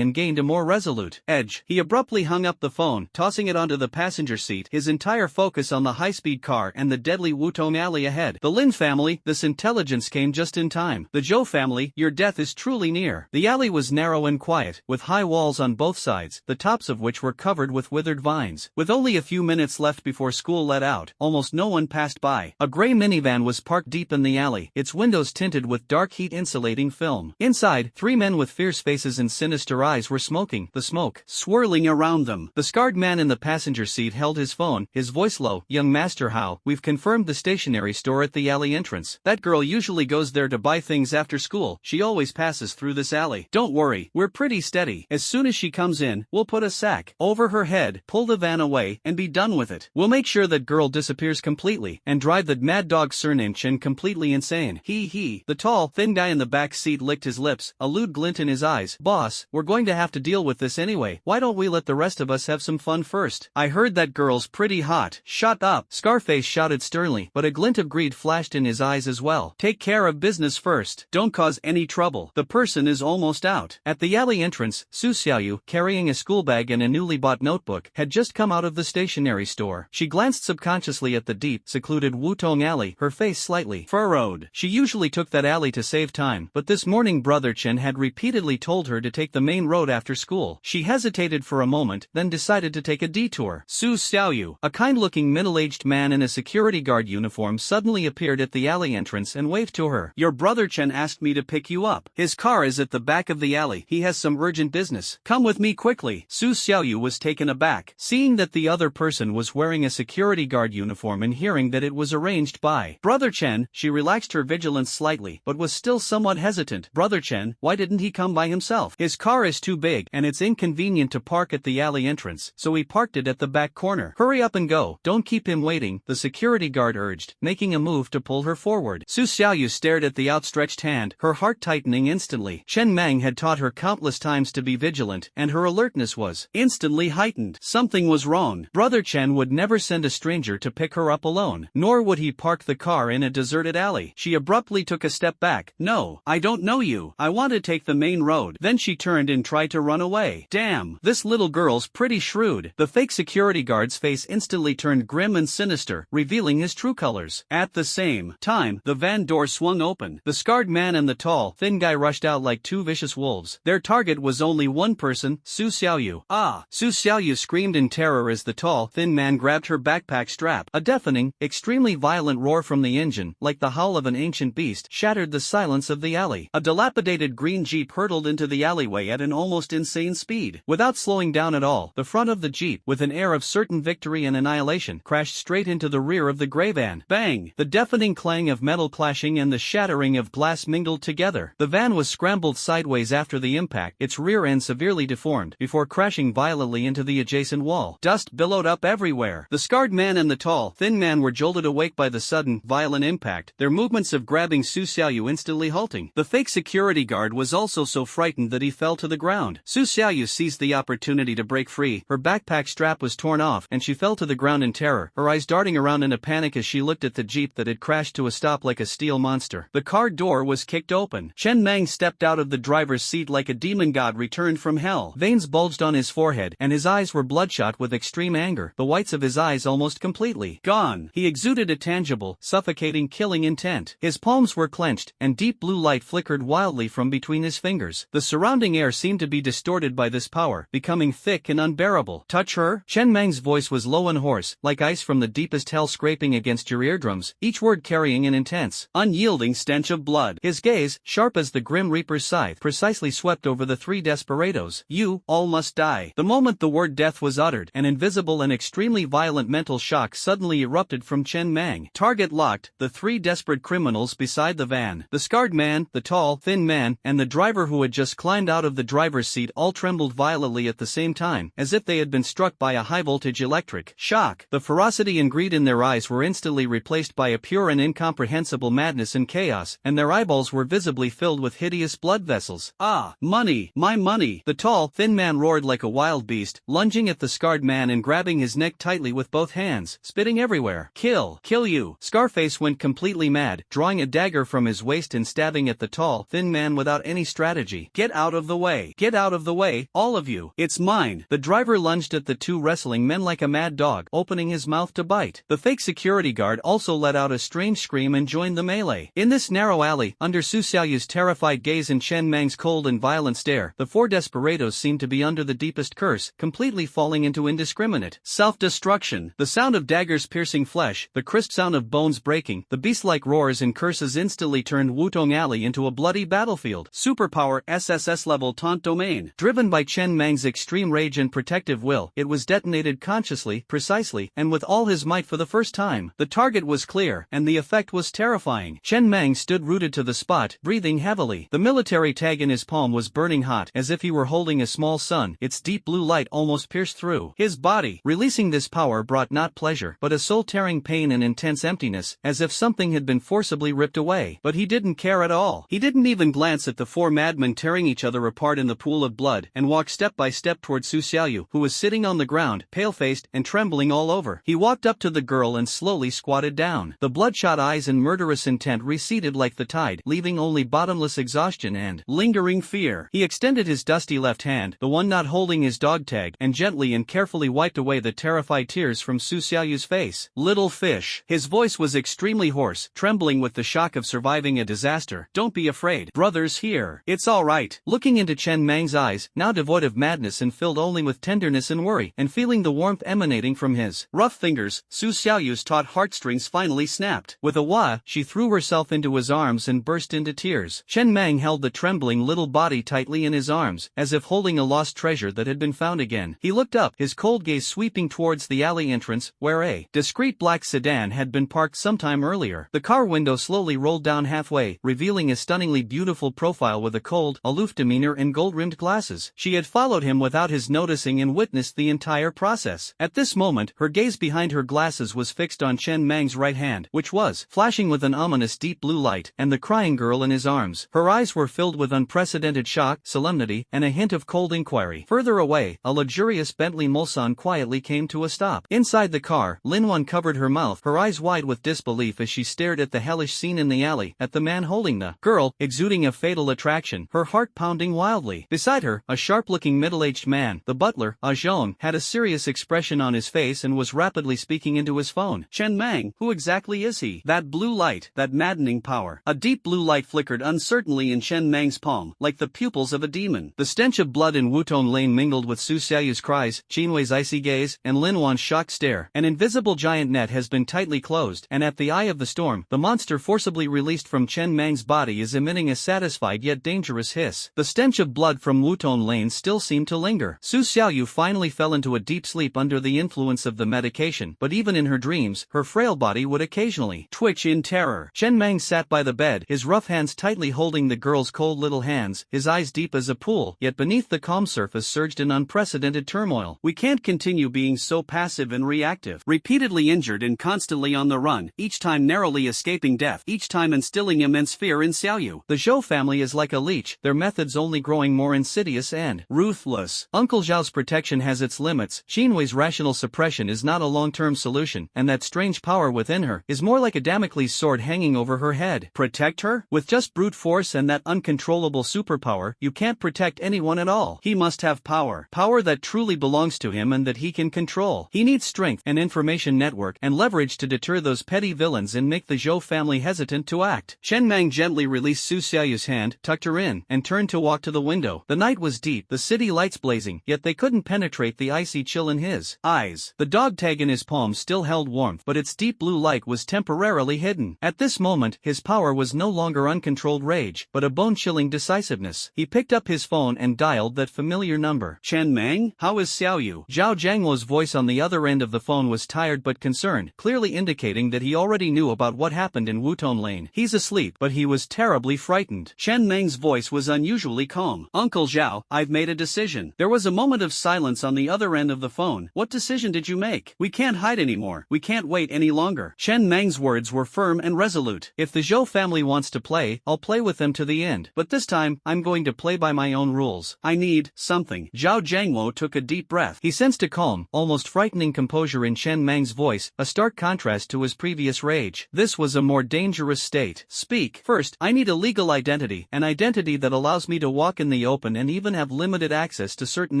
and gained a more resolute edge. He abruptly hung up the phone, tossing it onto the passenger seat, his entire focus on the high-speed car and the deadly Wutong alley ahead. The Lin family, this intelligence came just in time. The Zhou family, your death is truly near. The alley was narrow and quiet, with high walls on both sides, the tops of which were covered with withered vines. With only a few minutes left before school let out, almost no one passed by. A gray minivan was parked deep in the alley, its windows tinted with dark heat-insulating film. Inside, three men with fierce faces and sinister eyes were smoking, the the smoke swirling around them. The scarred man in the passenger seat held his phone, his voice low. Young master, how? We've confirmed the stationery store at the alley entrance. That girl usually goes there to buy things after school. She always passes through this alley. Don't worry, we're pretty steady. As soon as she comes in, we'll put a sack over her head, pull the van away, and be done with it. We'll make sure that girl disappears completely, and drive that mad dog Cernich and completely insane. He. The tall, thin guy in the back seat licked his lips, a lewd glint in his eyes. Boss, we're going to have to deal with this anyway. Why don't we let the rest of us have some fun first? I heard that girl's pretty hot. Shut up, Scarface shouted sternly, but a glint of greed flashed in his eyes as well. Take care of business first. Don't cause any trouble. The person is almost out. At the alley entrance, Su Xiaoyu, carrying a school bag and a newly bought notebook, had just come out of the stationery store. She glanced subconsciously at the deep, secluded Wutong alley, her face slightly furrowed. She usually took that alley to save time, but this morning Brother Chen had repeatedly told her to take the main road after school. She hesitated for a moment, then decided to take a detour. Su Xiaoyu, a kind-looking middle-aged man in a security guard uniform, suddenly appeared at the alley entrance and waved to her. Your Brother Chen asked me to pick you up. His car is at the back of the alley. He has some urgent business. Come with me quickly. Su Xiaoyu was taken aback, seeing that the other person was wearing a security guard uniform and hearing that it was arranged by Brother Chen. She relaxed her vigilance slightly, but was still somewhat hesitant. Brother Chen, why didn't he come by himself? His car is too big, and it's inconvenient to park at the alley entrance, so he parked it at the back corner. Hurry up and go. Don't keep him waiting, the security guard urged, making a move to pull her forward. Su Xiaoyu stared at the outstretched hand, her heart tightening instantly. Chen Mang had taught her countless times to be vigilant, and her alertness was instantly heightened. Something was wrong. Brother Chen would never send a stranger to pick her up alone, nor would he park the car in a deserted alley. She abruptly took a step back. No, I don't know you. I want to take the main road. Then she turned and tried to run away. Damn, this little girl's pretty shrewd. The fake security guard's face instantly turned grim and sinister, revealing his true colors. At the same time, the van door swung open. The scarred man and the tall, thin guy rushed out like two vicious wolves. Their target was only one person, Su Xiaoyu. Ah! Su Xiaoyu screamed in terror as the tall, thin man grabbed her backpack strap. A deafening, extremely violent roar from the engine, like the howl of an ancient beast, shattered the silence of the alley. A dilapidated green Jeep hurtled into the alleyway at an almost insane speed. Without slowing down at all, the front of the Jeep, with an air of certain victory and annihilation, crashed straight into the rear of the gray van. Bang! The deafening clang of metal clashing and the shattering of glass mingled together. The van was scrambled sideways after the impact, its rear end severely deformed, before crashing violently into the adjacent wall. Dust billowed up everywhere. The scarred man and the tall, thin man were jolted awake by the sudden, violent impact, their movements of grabbing Su Xiaoyu instantly halting. The fake security guard was also so frightened that he fell to the ground. Su Xiaoyu seized the opportunity to break free. Her backpack strap was torn off, and she fell to the ground in terror, her eyes darting around in a panic as she looked at the Jeep that had crashed to a stop like a steel monster. The car door was kicked open. Chen Mang stepped out of the driver's seat like a demon god returned from hell. Veins bulged on his forehead, and his eyes were bloodshot with extreme anger, the whites of his eyes almost completely gone. He exuded a tangible, suffocating, killing intent. His palms were clenched, and deep blue light flickered wildly from between his fingers. The surrounding air seemed to be distorted by this power, becoming thick and unbearable. Touch her? Chen Mang's voice was low and hoarse, like ice from the deepest hell scraping against your eardrums, each word carrying an intense, unyielding stench of blood. His gaze, sharp as the Grim Reaper's scythe, precisely swept over the three desperados. You all must die. The moment the word death was uttered, an invisible and extremely violent mental shock suddenly erupted from Chen Mang. Target locked, the three desperate criminals beside the van. The scarred man, the tall, thin man, and the driver who had just climbed out of the driver's seat all trembled violently at the same time, as if they had been struck by a high-voltage electric shock. The ferocity and greed in their eyes were instantly replaced by a pure and incomprehensible madness and chaos, and their eyeballs were visibly filled with hideous blood vessels. Ah, money, my money! The tall, thin man roared like a wild beast, lunging at the scarred man and grabbing his neck tightly with both hands, spitting everywhere. Kill you! Scarface went completely mad, drawing a dagger from his waist and stabbing at the tall, thin man without any strategy. Get out of the way! Get out of the way, all of you! It's mine! The driver lunged at the two wrestling men like a mad dog, opening his mouth to bite. The fake security guard also let out a strange scream and joined the melee. In this narrow alley, under Su Xiaoyu's terrified gaze and Chen Mang's cold and violent stare, the four desperados seemed to be under the deepest curse, completely falling into indiscriminate self-destruction. The sound of daggers piercing flesh, the crisp sound of bones breaking, the beast-like roars and curses instantly turned Wutong Alley into a bloody battlefield. Superpower SSS level taunt domain. Driven by Chen Mang's extreme rage and protective will, it was detonated consciously, precisely, and with all his might for the first time. The target was clear, and the effect was terrifying. Chen Mang stood rooted to the spot, breathing heavily. The military tag in his palm was burning hot, as if he were holding a small sun. Its deep blue light almost pierced through his body. Releasing this power brought not pleasure, but a soul-tearing pain and intense emptiness, as if something had been forcibly ripped away. But he didn't care at all. He didn't even glance at the four madmen tearing each other apart in the pool of blood, and walked step by step toward Su Xiaoyu, who was sitting on the ground, pale-faced and trembling all over. He walked up to the girl and slowly squatted down. The bloodshot eyes and murderous intent receded like the tide, leaving only bottomless exhaustion and lingering fear. He extended his dusty left hand, the one not holding his dog tag, and gently and carefully wiped away the terrified tears from Su Xiaoyu's face. "Little fish." His voice was extremely hoarse, trembling with the shock of surviving a disaster. "Don't be afraid. Brother's here. It's all right." Looking into Chen Mang's eyes, now devoid of madness and filled only with tenderness and worry, and feeling the warmth emanating from his rough fingers, Su Xiaoyu's taut heartstrings finally snapped. With a wah, she threw herself into his arms and burst into tears. Chen Mang held the trembling little body tightly in his arms, as if holding a lost treasure that had been found again. He looked up, his cold gaze sweeping towards the alley entrance, where a discreet black sedan had been parked some time earlier. The car window slowly rolled down halfway, revealing a stunningly beautiful profile with a cold, aloof demeanor and gold-rimmed glasses. She had followed him without his noticing and witnessed the entire process. At this moment, her gaze behind her glasses was fixed on Chen Mang's right hand, which was flashing with an ominous deep blue light, and the crying girl in his arms. Her eyes were filled with unprecedented shock, solemnity, and a hint of cold inquiry. Further away, a luxurious Bentley Mulsanne quietly came to a stop. Inside the car, Linwan covered her mouth, her eyes wide with disbelief as she stared at the hellish scene in the alley, at the man holding the girl, exuding a fatal attraction, her heart pounding wildly. Beside her, a sharp-looking middle-aged man, the butler, Jean, had a serious expression on his face and was rapidly speaking into his phone. "Chen Mang, who exactly is he? That blue light, that maddening power." A deep blue light flickered uncertainly in Chen Mang's palm, like the pupils of a demon. The stench of blood in Wutong Lane mingled with Su Xiaoyu's cries, Qinwei's icy gaze, and Linwan's shocked stare. An invisible giant net has been tightly closed, and at the eye of the storm, the monster forcibly released from Chen Mang's body is emitting a satisfied yet dangerous hiss. The stench of blood from Wutong Lane still seemed to linger. Su Xiaoyu finally fell into a deep sleep under the influence of the medication, but even in her dreams, her frail body would occasionally twitch in terror. Chen Mang sat by the bed, his rough hands tightly holding the girl's cold little hands, his eyes deep as a pool, yet beneath the calm surface surged an unprecedented turmoil. "We can't continue being so passive and reactive." Repeatedly injured and constantly on the run, each time narrowly escaping death, each time instilling immense fear in Xiaoyu. The Zhou family is like a leech, their methods only growing more insidious and ruthless. Uncle Zhao's protection has its limits. Qinwei's rational suppression is not a long-term solution, and that strange power within her is more like a Damocles sword hanging over her head. Protect her? With just brute force and that uncontrollable superpower, you can't protect anyone at all. He must have power. Power that truly belongs to him and that he can control. He needs strength, an information network, and leverage to deter those petty villains and make the Zhou family hesitant to act. Chen Mang gently released Su Xiaoyu's hand, tucked her in, and turned to walk to the window. The night was deep, the city lights blazing, yet they couldn't penetrate the icy chill in his eyes. The dog tag in his palm still held warmth, but its deep blue light was temporarily hidden. At this moment, his power was no longer uncontrolled rage, but a bone-chilling decisiveness. He picked up his phone and dialed that familiar number. "Chen Mang, how is Xiaoyu?" Zhao Jiangluo's voice on the other end of the phone was tired but concerned, clearly indicating that he already knew about what happened in Wutong Lane. "He's asleep, but he was terribly frightened." Chen Mang's voice was unusually calm. "Uncle Zhao, I've made a decision." There was a moment of silence on the other end of the phone. "What decision did you make?" "We can't hide anymore. We can't wait any longer." Chen Mang's words were firm and resolute. "If the Zhou family wants to play, I'll play with them to the end. But this time, I'm going to play by my own rules. I need something." Zhao Jiangluo took a deep breath. He sensed a calm, almost frightening composure in Chen Mang's voice, a stark contrast to his previous rage. This was a more dangerous state. "Speak. First, I need a legal identity, an identity that allows me to walk in the open and even have limited access to certain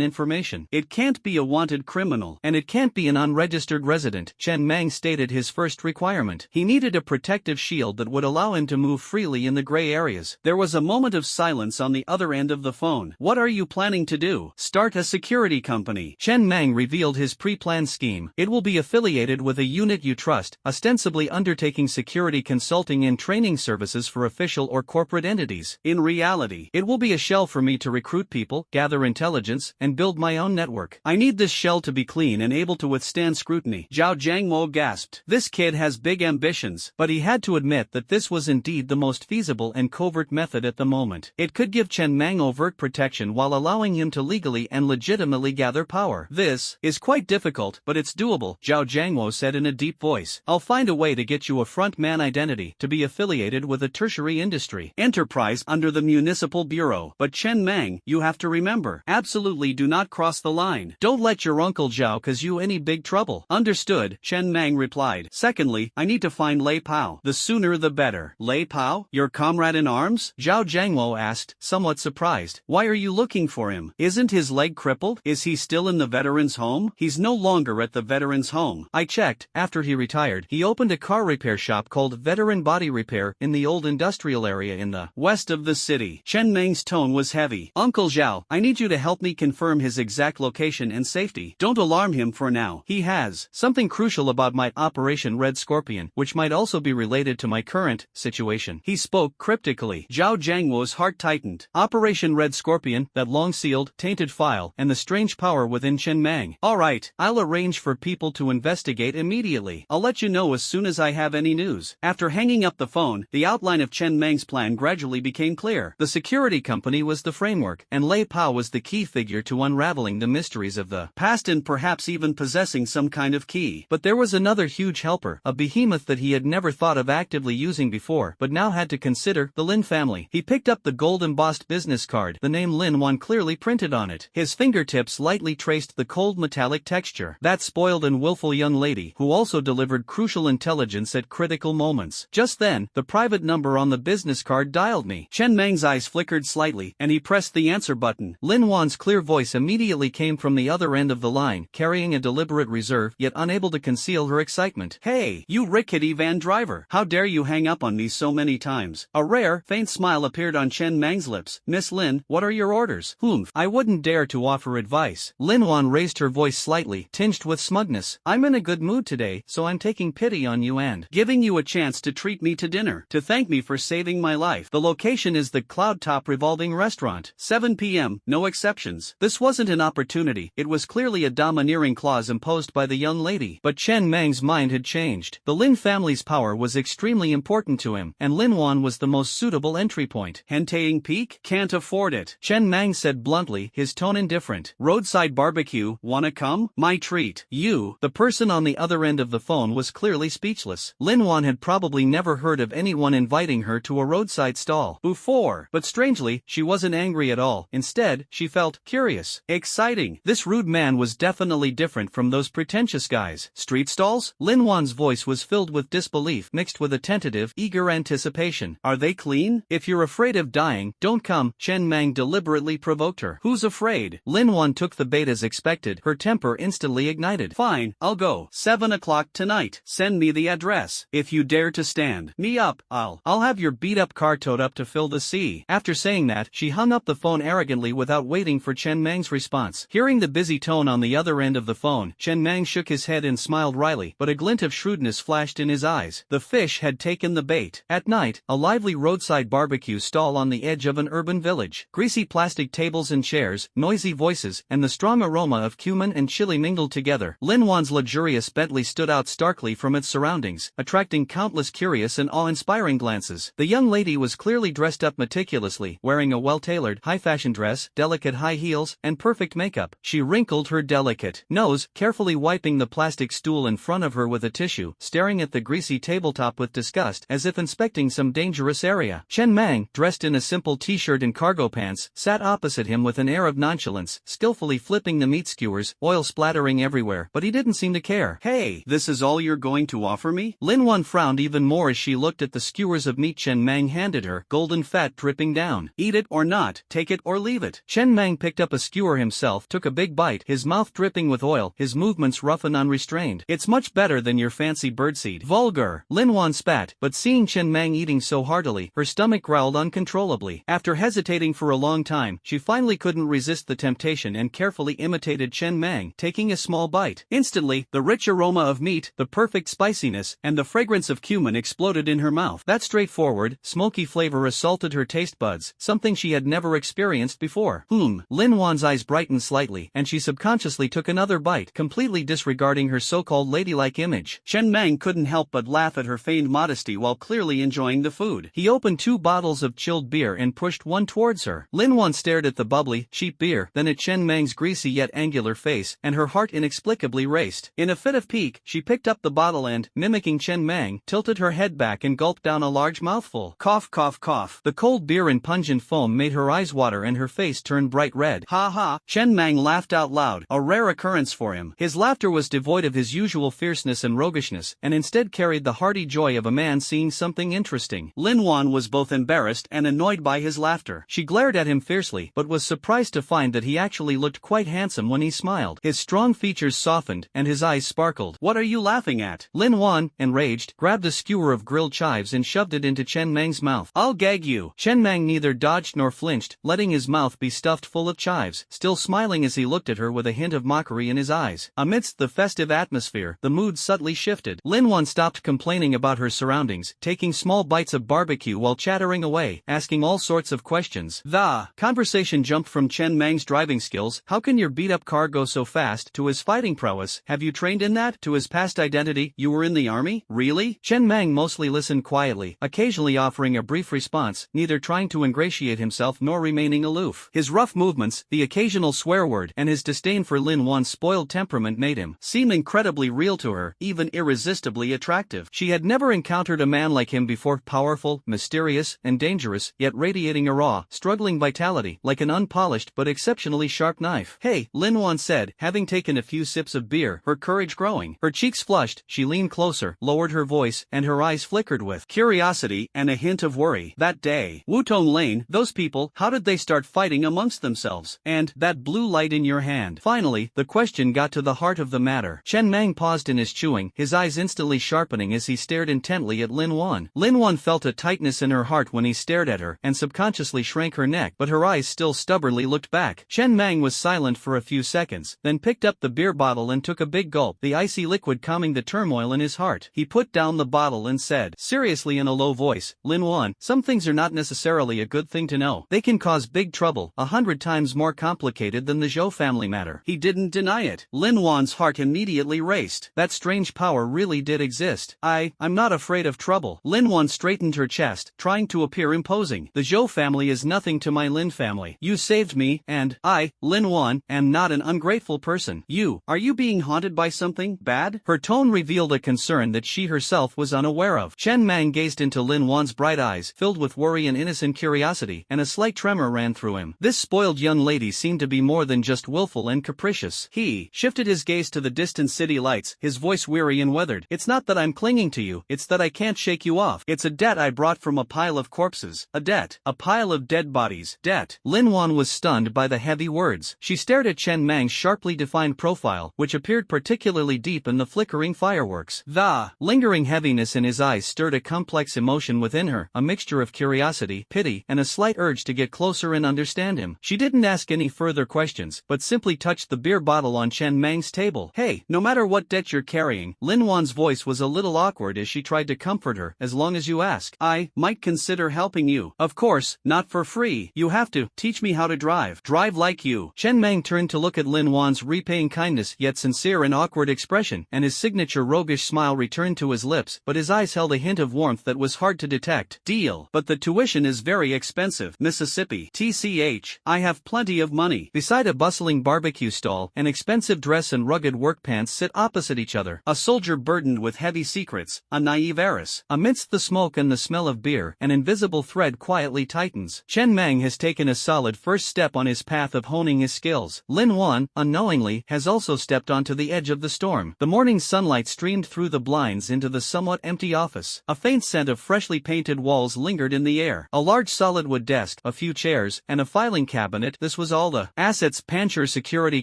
information. It can't be a wanted criminal, and it can't be an unregistered resident." Chen Mang stated his first requirement. He needed a protective shield that would allow him to move freely in the gray areas. There was a moment of silence on the other end of the phone. "What are you planning to do?" "Start a security company." Chen Mang revealed his pre-planned scheme. "It will be affiliated with a unit you trust, ostensibly undertaking security consulting and training services for official or corporate entities. In reality, it will be a shell for me to recruit people people, gather intelligence, and build my own network. I need this shell to be clean and able to withstand scrutiny. Zhao Jiangmo gasped. This kid has big ambitions. But he had to admit that this was indeed the most feasible and covert method at the moment. It could give Chen Mang overt protection while allowing him to legally and legitimately gather power. This is quite difficult, but it's doable, Zhao Jiangmo said in a deep voice. I'll find a way to get you a front man identity to be affiliated with a tertiary industry enterprise under the municipal bureau. But Chen Mang, you have to remember, absolutely do not cross the line. Don't let your uncle Zhao cause you any big trouble. Understood, Chen Mang replied. Secondly, I need to find Lei Pao. The sooner the better. Lei Pao? Your comrade in arms? Zhao Jiangmo asked, somewhat surprised. Why are you looking for him? Isn't his leg crippled? Is he still in the veterans' home? He's no longer at the veterans' home. I checked. After he retired, he opened a car repair shop called Veteran Body Repair in the old industrial area in the west of the city. Chen Mang's tone was heavy. Uncle Zhao, I need you to help me confirm his exact location and safety. Don't alarm him for now. He has something crucial about my Operation Red Scorpion, which might also be related to my current situation. He spoke cryptically. Zhao Jiangwo's heart tightened. Operation Red Scorpion, that long-sealed, tainted file, and the strange power within Chen Mang. Alright, I'll arrange for people to investigate immediately. I'll let you know as soon as I have any news. After hanging up the phone, the outline of Chen Mang's plan gradually became clear. The security company was the framework, and Lei Pao was the key figure to unraveling the mysteries of the past and perhaps even possessing some kind of key. But there was another huge helper, a behemoth that he had never thought of actively using before, but now had to consider, the Lin family. He picked up the gold-embossed business card, the name Lin Wan clearly printed on it. His fingertips lightly traced the cold metallic texture. That spoiled and willful young lady, who also delivered crucial intelligence at critical moments. Just then, the private number on the business card dialed me. Chen Mang's eyes flickered slightly, and he pressed the answer button. Lin Wan's clear voice immediately came from the other end of the line, carrying a deliberate reserve, yet unable to conceal her excitement. Hey, you rickety van driver. How dare you hang up on me so many times? A rare, faint smile appeared on Chen Mang's lips. Miss Lin, what are your orders? Humph, I wouldn't dare to offer advice. Lin Wan raised her voice slightly, tinged with smugness. I'm in a good mood today, so I'm taking pity on you and giving you a chance to treat me to dinner, to thank me for saving my life. The location is the Cloud Top Revolving Restaurant. 7 p.m., no exceptions. This wasn't an opportunity, it was clearly a domineering clause imposed by the young lady. But Chen Mang's mind had changed. The Lin family's power was extremely important to him, and Lin Wan was the most suitable entry point. Henteing Peak? Can't afford it. Chen Mang said bluntly, his tone indifferent. Roadside barbecue, wanna come? My treat. You. The person on the other end of the phone was clearly speechless. Lin Wan had probably never heard of anyone inviting her to a roadside stall before. But strangely, she wasn't angry at all. Instead, she felt curious. Exciting. This rude man was definitely different from those pretentious guys. Street stalls? Lin Wan's voice was filled with disbelief mixed with a tentative, eager anticipation. Are they clean? If you're afraid of dying, don't come. Chen Mang deliberately provoked her. Who's afraid? Lin Wan took the bait as expected, her temper instantly ignited. Fine, I'll go. 7 o'clock tonight. Send me the address. If you dare to stand me up, I'll have your beat-up car towed up to fill the sea. After saying that, she hung up the phone arrogantly without waiting for Chen Mang's response. Hearing the busy tone on the other end of the phone, Chen Mang shook his head and smiled wryly, but a glint of shrewdness flashed in his eyes. The fish had taken the bait. At night, a lively roadside barbecue stall on the edge of an urban village. Greasy plastic tables and chairs, noisy voices, and the strong aroma of cumin and chili mingled together. Lin Wan's luxurious Bentley stood out starkly from its surroundings, attracting countless curious and awe-inspiring glances. The young lady was clearly dressed up meticulously, wearing a well-tailored, high-fashion dress, delicate high heels, and perfect makeup. She wrinkled her delicate nose, carefully wiping the plastic stool in front of her with a tissue, staring at the greasy tabletop with disgust, as if inspecting some dangerous area. Chen Mang, dressed in a simple t-shirt and cargo pants, sat opposite him with an air of nonchalance, skillfully flipping the meat skewers, oil splattering everywhere, but he didn't seem to care. Hey, this is all you're going to offer me? Lin Wan frowned even more as she looked at the skewers of meat Chen Mang handed her, golden fat dripping down. Eat it or not, take it or leave it. Chen Mang picked up a skewer himself, took a big bite, his mouth dripping with oil, his movements rough and unrestrained. It's much better than your fancy birdseed. Vulgar. Lin Wan spat, but seeing Chen Mang eating so heartily, her stomach growled uncontrollably. After hesitating for a long time, she finally couldn't resist the temptation and carefully imitated Chen Mang, taking a small bite. Instantly, the rich aroma of meat, the perfect spiciness, and the fragrance of cumin exploded in her mouth. That straightforward, smoky flavor assaulted her taste buds, something she had never experienced before. Lin Wan's eyes brightened slightly, and she subconsciously took another bite, completely disregarding her so-called ladylike image. Chen Mang couldn't help but laugh at her feigned modesty while clearly enjoying the food. He opened 2 bottles of chilled beer and pushed one towards her. Lin Wan stared at the bubbly, cheap beer, then at Chen Mang's greasy yet angular face, and her heart inexplicably raced. In a fit of pique, she picked up the bottle and, mimicking Chen Mang, tilted her head back and gulped down a large mouthful. Cough, cough, cough. The cold beer and pungent foam made her eyes water and her face turn bright red. Ha ha! Chen Mang laughed out loud, a rare occurrence for him. His laughter was devoid of his usual fierceness and roguishness, and instead carried the hearty joy of a man seeing something interesting. Lin Wan was both embarrassed and annoyed by his laughter. She glared at him fiercely, but was surprised to find that he actually looked quite handsome when he smiled. His strong features softened, and his eyes sparkled. What are you laughing at? Lin Wan, enraged, grabbed a skewer of grilled chives and shoved it into Chen Mang's mouth. I'll gag you. Chen Mang neither dodged nor flinched, letting his mouth be stuffed full of chives, still smiling as he looked at her with a hint of mockery in his eyes. Amidst the festive atmosphere, the mood subtly shifted. Lin Wan stopped complaining about her surroundings, taking small bites of barbecue while chattering away, asking all sorts of questions. The conversation jumped from Chen Mang's driving skills, how can your beat-up car go so fast, to his fighting prowess, have you trained in that, to his past identity, you were in the army, really? Chen Mang mostly listened quietly, occasionally offering a brief response, neither trying to ingratiate himself nor remaining aloof. His rough movements, the occasional swear word, and his disdain for Lin Wan's spoiled temperament made him seem incredibly real to her, even irresistibly attractive. She had never encountered a man like him before, powerful, mysterious, and dangerous, yet radiating a raw, struggling vitality, like an unpolished but exceptionally sharp knife. Hey, Lin Wan said, having taken a few sips of beer, her courage growing. Her cheeks flushed, she leaned closer, lowered her voice, and her eyes flickered with curiosity and a hint of worry. That day, Wutong Lane, those people, how did they start fighting amongst themselves? And that blue light in your hand. Finally, the question got to the heart of the matter. Chen Mang paused in his chewing, his eyes instantly sharpening as he stared intently at Lin Wan. Lin Wan felt a tightness in her heart when he stared at her, and subconsciously shrank her neck, but her eyes still stubbornly looked back. Chen Mang was silent for a few seconds, then picked up the beer bottle and took a big gulp, the icy liquid calming the turmoil in his heart. He put down the bottle and said, seriously in a low voice, Lin Wan, some things are not necessarily a good thing to know. They can cause big trouble, 100 times more complicated than the Zhou family matter. He didn't deny it. Lin Wan's heart immediately raced. That strange power really did exist. I'm not afraid of trouble. Lin Wan straightened her chest, trying to appear imposing. The Zhou family is nothing to my Lin family. You saved me, and I, Lin Wan, am not an ungrateful person. Are you being haunted by something bad? Her tone revealed a concern that she herself was unaware of. Chen Mang gazed into Lin Wan's bright eyes, filled with worry and innocent curiosity, and a slight tremor ran through him. This spoiled young lady seemed to be more than just willful and capricious. He shifted his gaze to the distant city lights, his voice weary and weathered. It's not that I'm clinging to you, it's that I can't shake you off. It's a debt I brought from a pile of corpses. A debt. A pile of dead bodies. Debt. Lin Wan was stunned by the heavy words. She stared at Chen Mang's sharply defined profile, which appeared particularly deep in the flickering fireworks. The lingering heaviness in his eyes stirred a complex emotion within her, a mixture of curiosity, pity, and a slight urge to get closer and understand him. She didn't ask any further questions, but simply touched the beer bottle on Chen Mang's table. Hey, no matter what debt you're carrying, Lin Wan's voice was a little awkward as she tried to comfort her, as long as you ask, I might consider helping you. Of course, not for free. You have to teach me how to drive. Drive like you. Chen Mang turned to look at Lin Wan's repaying kindness yet sincere and awkward expression, and his signature roguish smile returned to his lips, but his eyes held a hint of warmth that was hard to detect. Deal. But the tuition is very expensive. Mississippi. TCH. I have plenty of money. Beside a bustling barbecue stall, an expensive dress and rugged work pants sit opposite each other. A soldier burdened with heavy secrets, a naive heiress. Amidst the smoke and the smell of beer, an invisible thread quietly tightens. Chen Mang has taken a solid first step on his path of honing his skills. Lin Wan, unknowingly, has also stepped onto the edge of the storm. The morning sunlight streamed through the blinds into the somewhat empty office. A faint scent of freshly painted walls lingered in the air. A large solid wood desk, a few chairs, and a filing cabinet. This was all the assets Pancher Security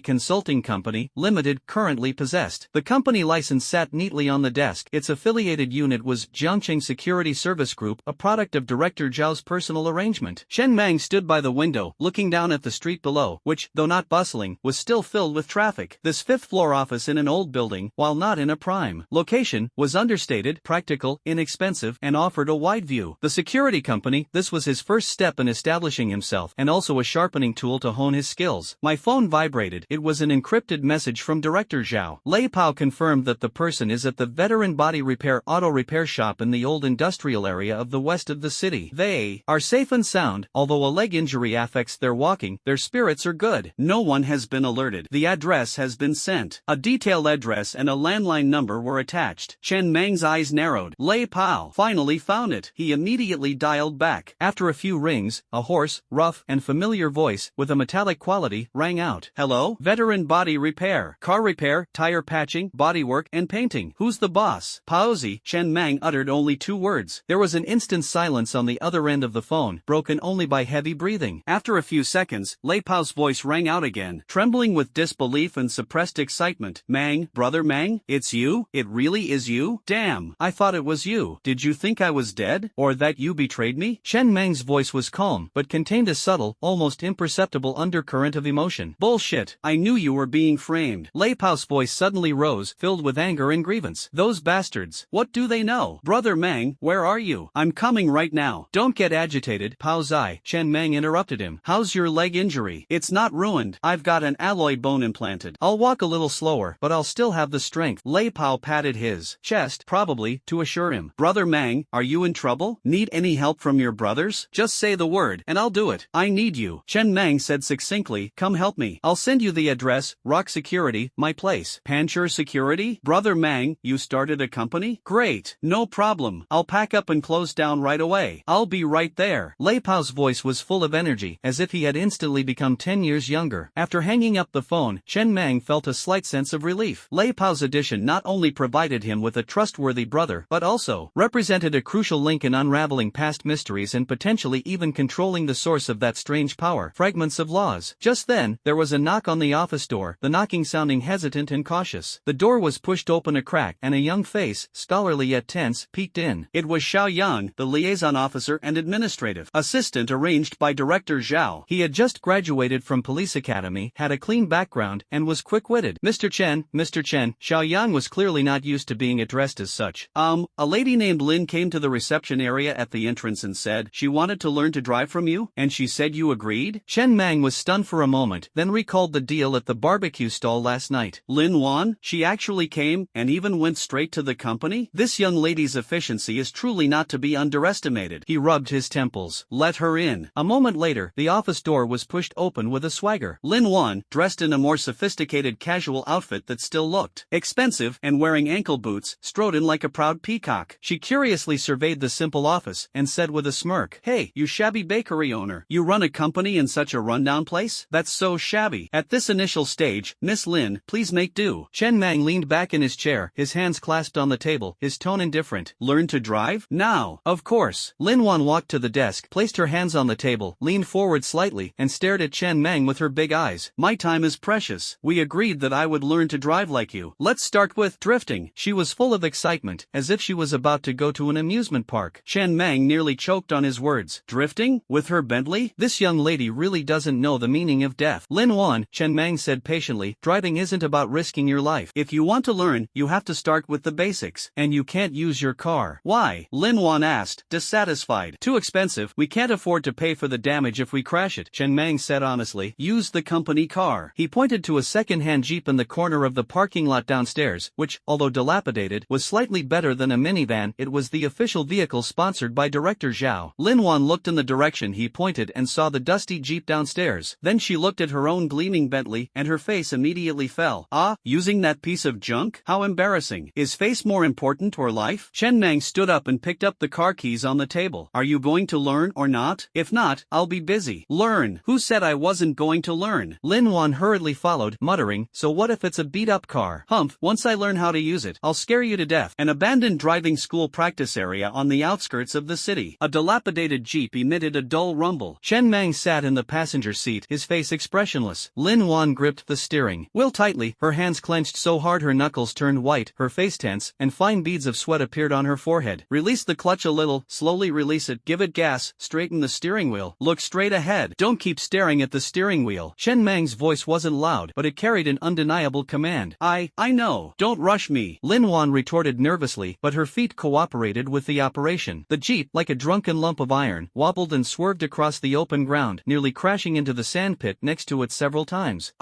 Consulting Company, Limited, currently possessed. The company license sat neatly on the desk. Its affiliated unit was Jiangqing Security Service Group, a product of Director Zhao's personal arrangement. Chen Mang stood by the window, looking down at the street below, which, though not bustling, was still filled with traffic. This fifth-floor office in an old building, while not in a prime location, was understated, practical, inexpensive, and offered a wide view. The security company, this was his first step in establishing himself, and also a sharpening tool to hone his skills. My phone vibrated. It was an encrypted message from Director Zhao. Lei Pao confirmed that the person is at the Veteran Body Repair Auto Repair Shop in the old industrial area of the west of the city. They are safe and sound. Although a leg injury affects their walking, their spirits are good. No one has been alerted. The address has been sent. A detailed address and a landline number were attached. Chen Mang's eyes narrowed. Lei Pao finally found it. He immediately dialed back. After a few rings, a hoarse, rough, and familiar voice, with a metallic quality, rang out. Hello? Veteran Body Repair. Car repair, tire patching, bodywork, and painting. Who's the boss? Paozi. Chen Mang uttered only 2 words. There was an instant silence on the other end of the phone, broken only by heavy breathing. After a few seconds, Lei Pao's voice rang out again, trembling with disbelief and suppressed excitement. Mang, brother Mang, it's you? It really is you? Damn, I thought it was you. Did you think I was dead? Or that you betrayed me? Chen Mang's voice was calm, but contained a subtle, almost imperceptible undercurrent of emotion. Bullshit, I knew you were being framed. Lei Pao's voice suddenly rose, filled with anger and grievance. Those bastards. What do they know? Brother Mang, where are you? I'm coming right now. Don't get agitated, Pao Zai. Chen Mang interrupted him. How's your leg injury? It's not ruined. I've got an alloy bone implanted. I'll walk a little slower, but I'll still have the strength. Lei Pao patted his chest, probably, to assure him. Brother Mang, are you in trouble? Need any help from your brothers? Just say the word, and I'll do it. I need you. Chen Mang said succinctly, come help me. I'll send you the address, Rock Security, my place. Panchur Security? Brother Mang, you started a company? Great, no problem. I'll pack up and close down right away. I'll be right there. Lei Pao's voice was full of energy, as if he had instantly become 10 years younger. After hanging up the phone, Chen Mang felt a slight sense of relief. Lei Pao's addition not only provided him with a trustworthy brother, but also represented a crucial link in unraveling past mysteries and potentially even controlling the source of that strange power. Fragments of laws. Just then, there was a knock on the office door, the knocking sounding hesitant and cautious. The door was pushed open a crack, and a young face, scholarly yet tense, peeked in. It was Xiao Yang, the liaison officer and administrative assistant arranged by Director Zhao. He had just graduated from police academy, had a clean background, and was quick-witted. Mr. Chen, Xiao Yang was clearly not used to being addressed as such. A lady named Lin came to the reception area at the entrance and said she wanted to learn to drive from you, and she said you agreed? Chen Mang was stunned for a moment, then recalled the deal at the barbecue stall last night. Lin Wan? She actually came, and even went straight to the company? This young lady's efficiency is truly not to be underestimated. He rubbed his temples. Let her in. A moment later, the office door was pushed open with a swagger. Lin Wan, dressed in a more sophisticated casual outfit that still looked expensive and wearing ankle boots, strode in like a proud peacock. She curiously surveyed the simple office, and said with a smirk, Hey, you shabby bakery owner, you run a company in such a rundown place? That's so shabby. At this initial stage, Miss Lin, please make do. Chen Mang leaned back in his chair, his hands clasped on the table, his tone indifferent. Learn to drive? Now. Of course. Lin Wan walked to the desk, placed her hands on the table, leaned forward slightly, and stared at Chen Mang with her big eyes. My time is precious. We agreed that I would learn to drive like you. Let's start with drifting. She was full of excitement, as if she was about to go to an amusement park. Chen Mang nearly choked on his words. Drifting? With her Bentley? This young lady really doesn't know the meaning of death. Lin Wan, Chen Mang said patiently, driving isn't about risking your life. If you want to learn, you have to start with the basics. And you can't use your car. Why? Lin Wan asked, dissatisfied. Too expensive. We can't afford to pay for the damage if we crash it, Chen Mang said honestly. Use the company car. He pointed to a second-hand Jeep in the corner of the parking lot downstairs, which, although dilapidated, was slightly better than a minivan. It was the official vehicle sponsored by Director Zhao. Lin Wan looked in the direction he pointed and saw the dusty Jeep downstairs. Then she looked at her own gleaming Bentley, and her face immediately fell. Ah, using that piece of junk? How embarrassing. Is face more important or life? Chen Mang stood up and picked up the car keys on the table. Are you going to learn or not? If not, I'll be busy. Learn. Who said I wasn't going to learn? Lin Wan hurriedly followed, muttering, so what if it's a beat-up car? Humph, once I learn how to use it, I'll scare you to death. An abandoned driving school practice area on the outskirts of the city. A dilapidated Jeep emitted a dull rumble. Chen Mang sat in the passenger seat, his face expressionless. Lin Wan gripped the steering wheel tightly, her hands clenched so hard her knuckles turned white, her face tense, and fine beads of sweat appeared on her forehead. Release the clutch a little, slowly release it, give it gas, straighten the steering wheel, look straight ahead, don't keep staring at the steering wheel. Chen Mang's voice wasn't loud, but it carried an undeniable command. I know, don't rush me, Lin Wan retorted nervously, but her feet cooperated with the operation. The Jeep, like a drunken lump of iron, wobbled and swerved across the open uneven ground, nearly crashing into the sandpit next to it several times.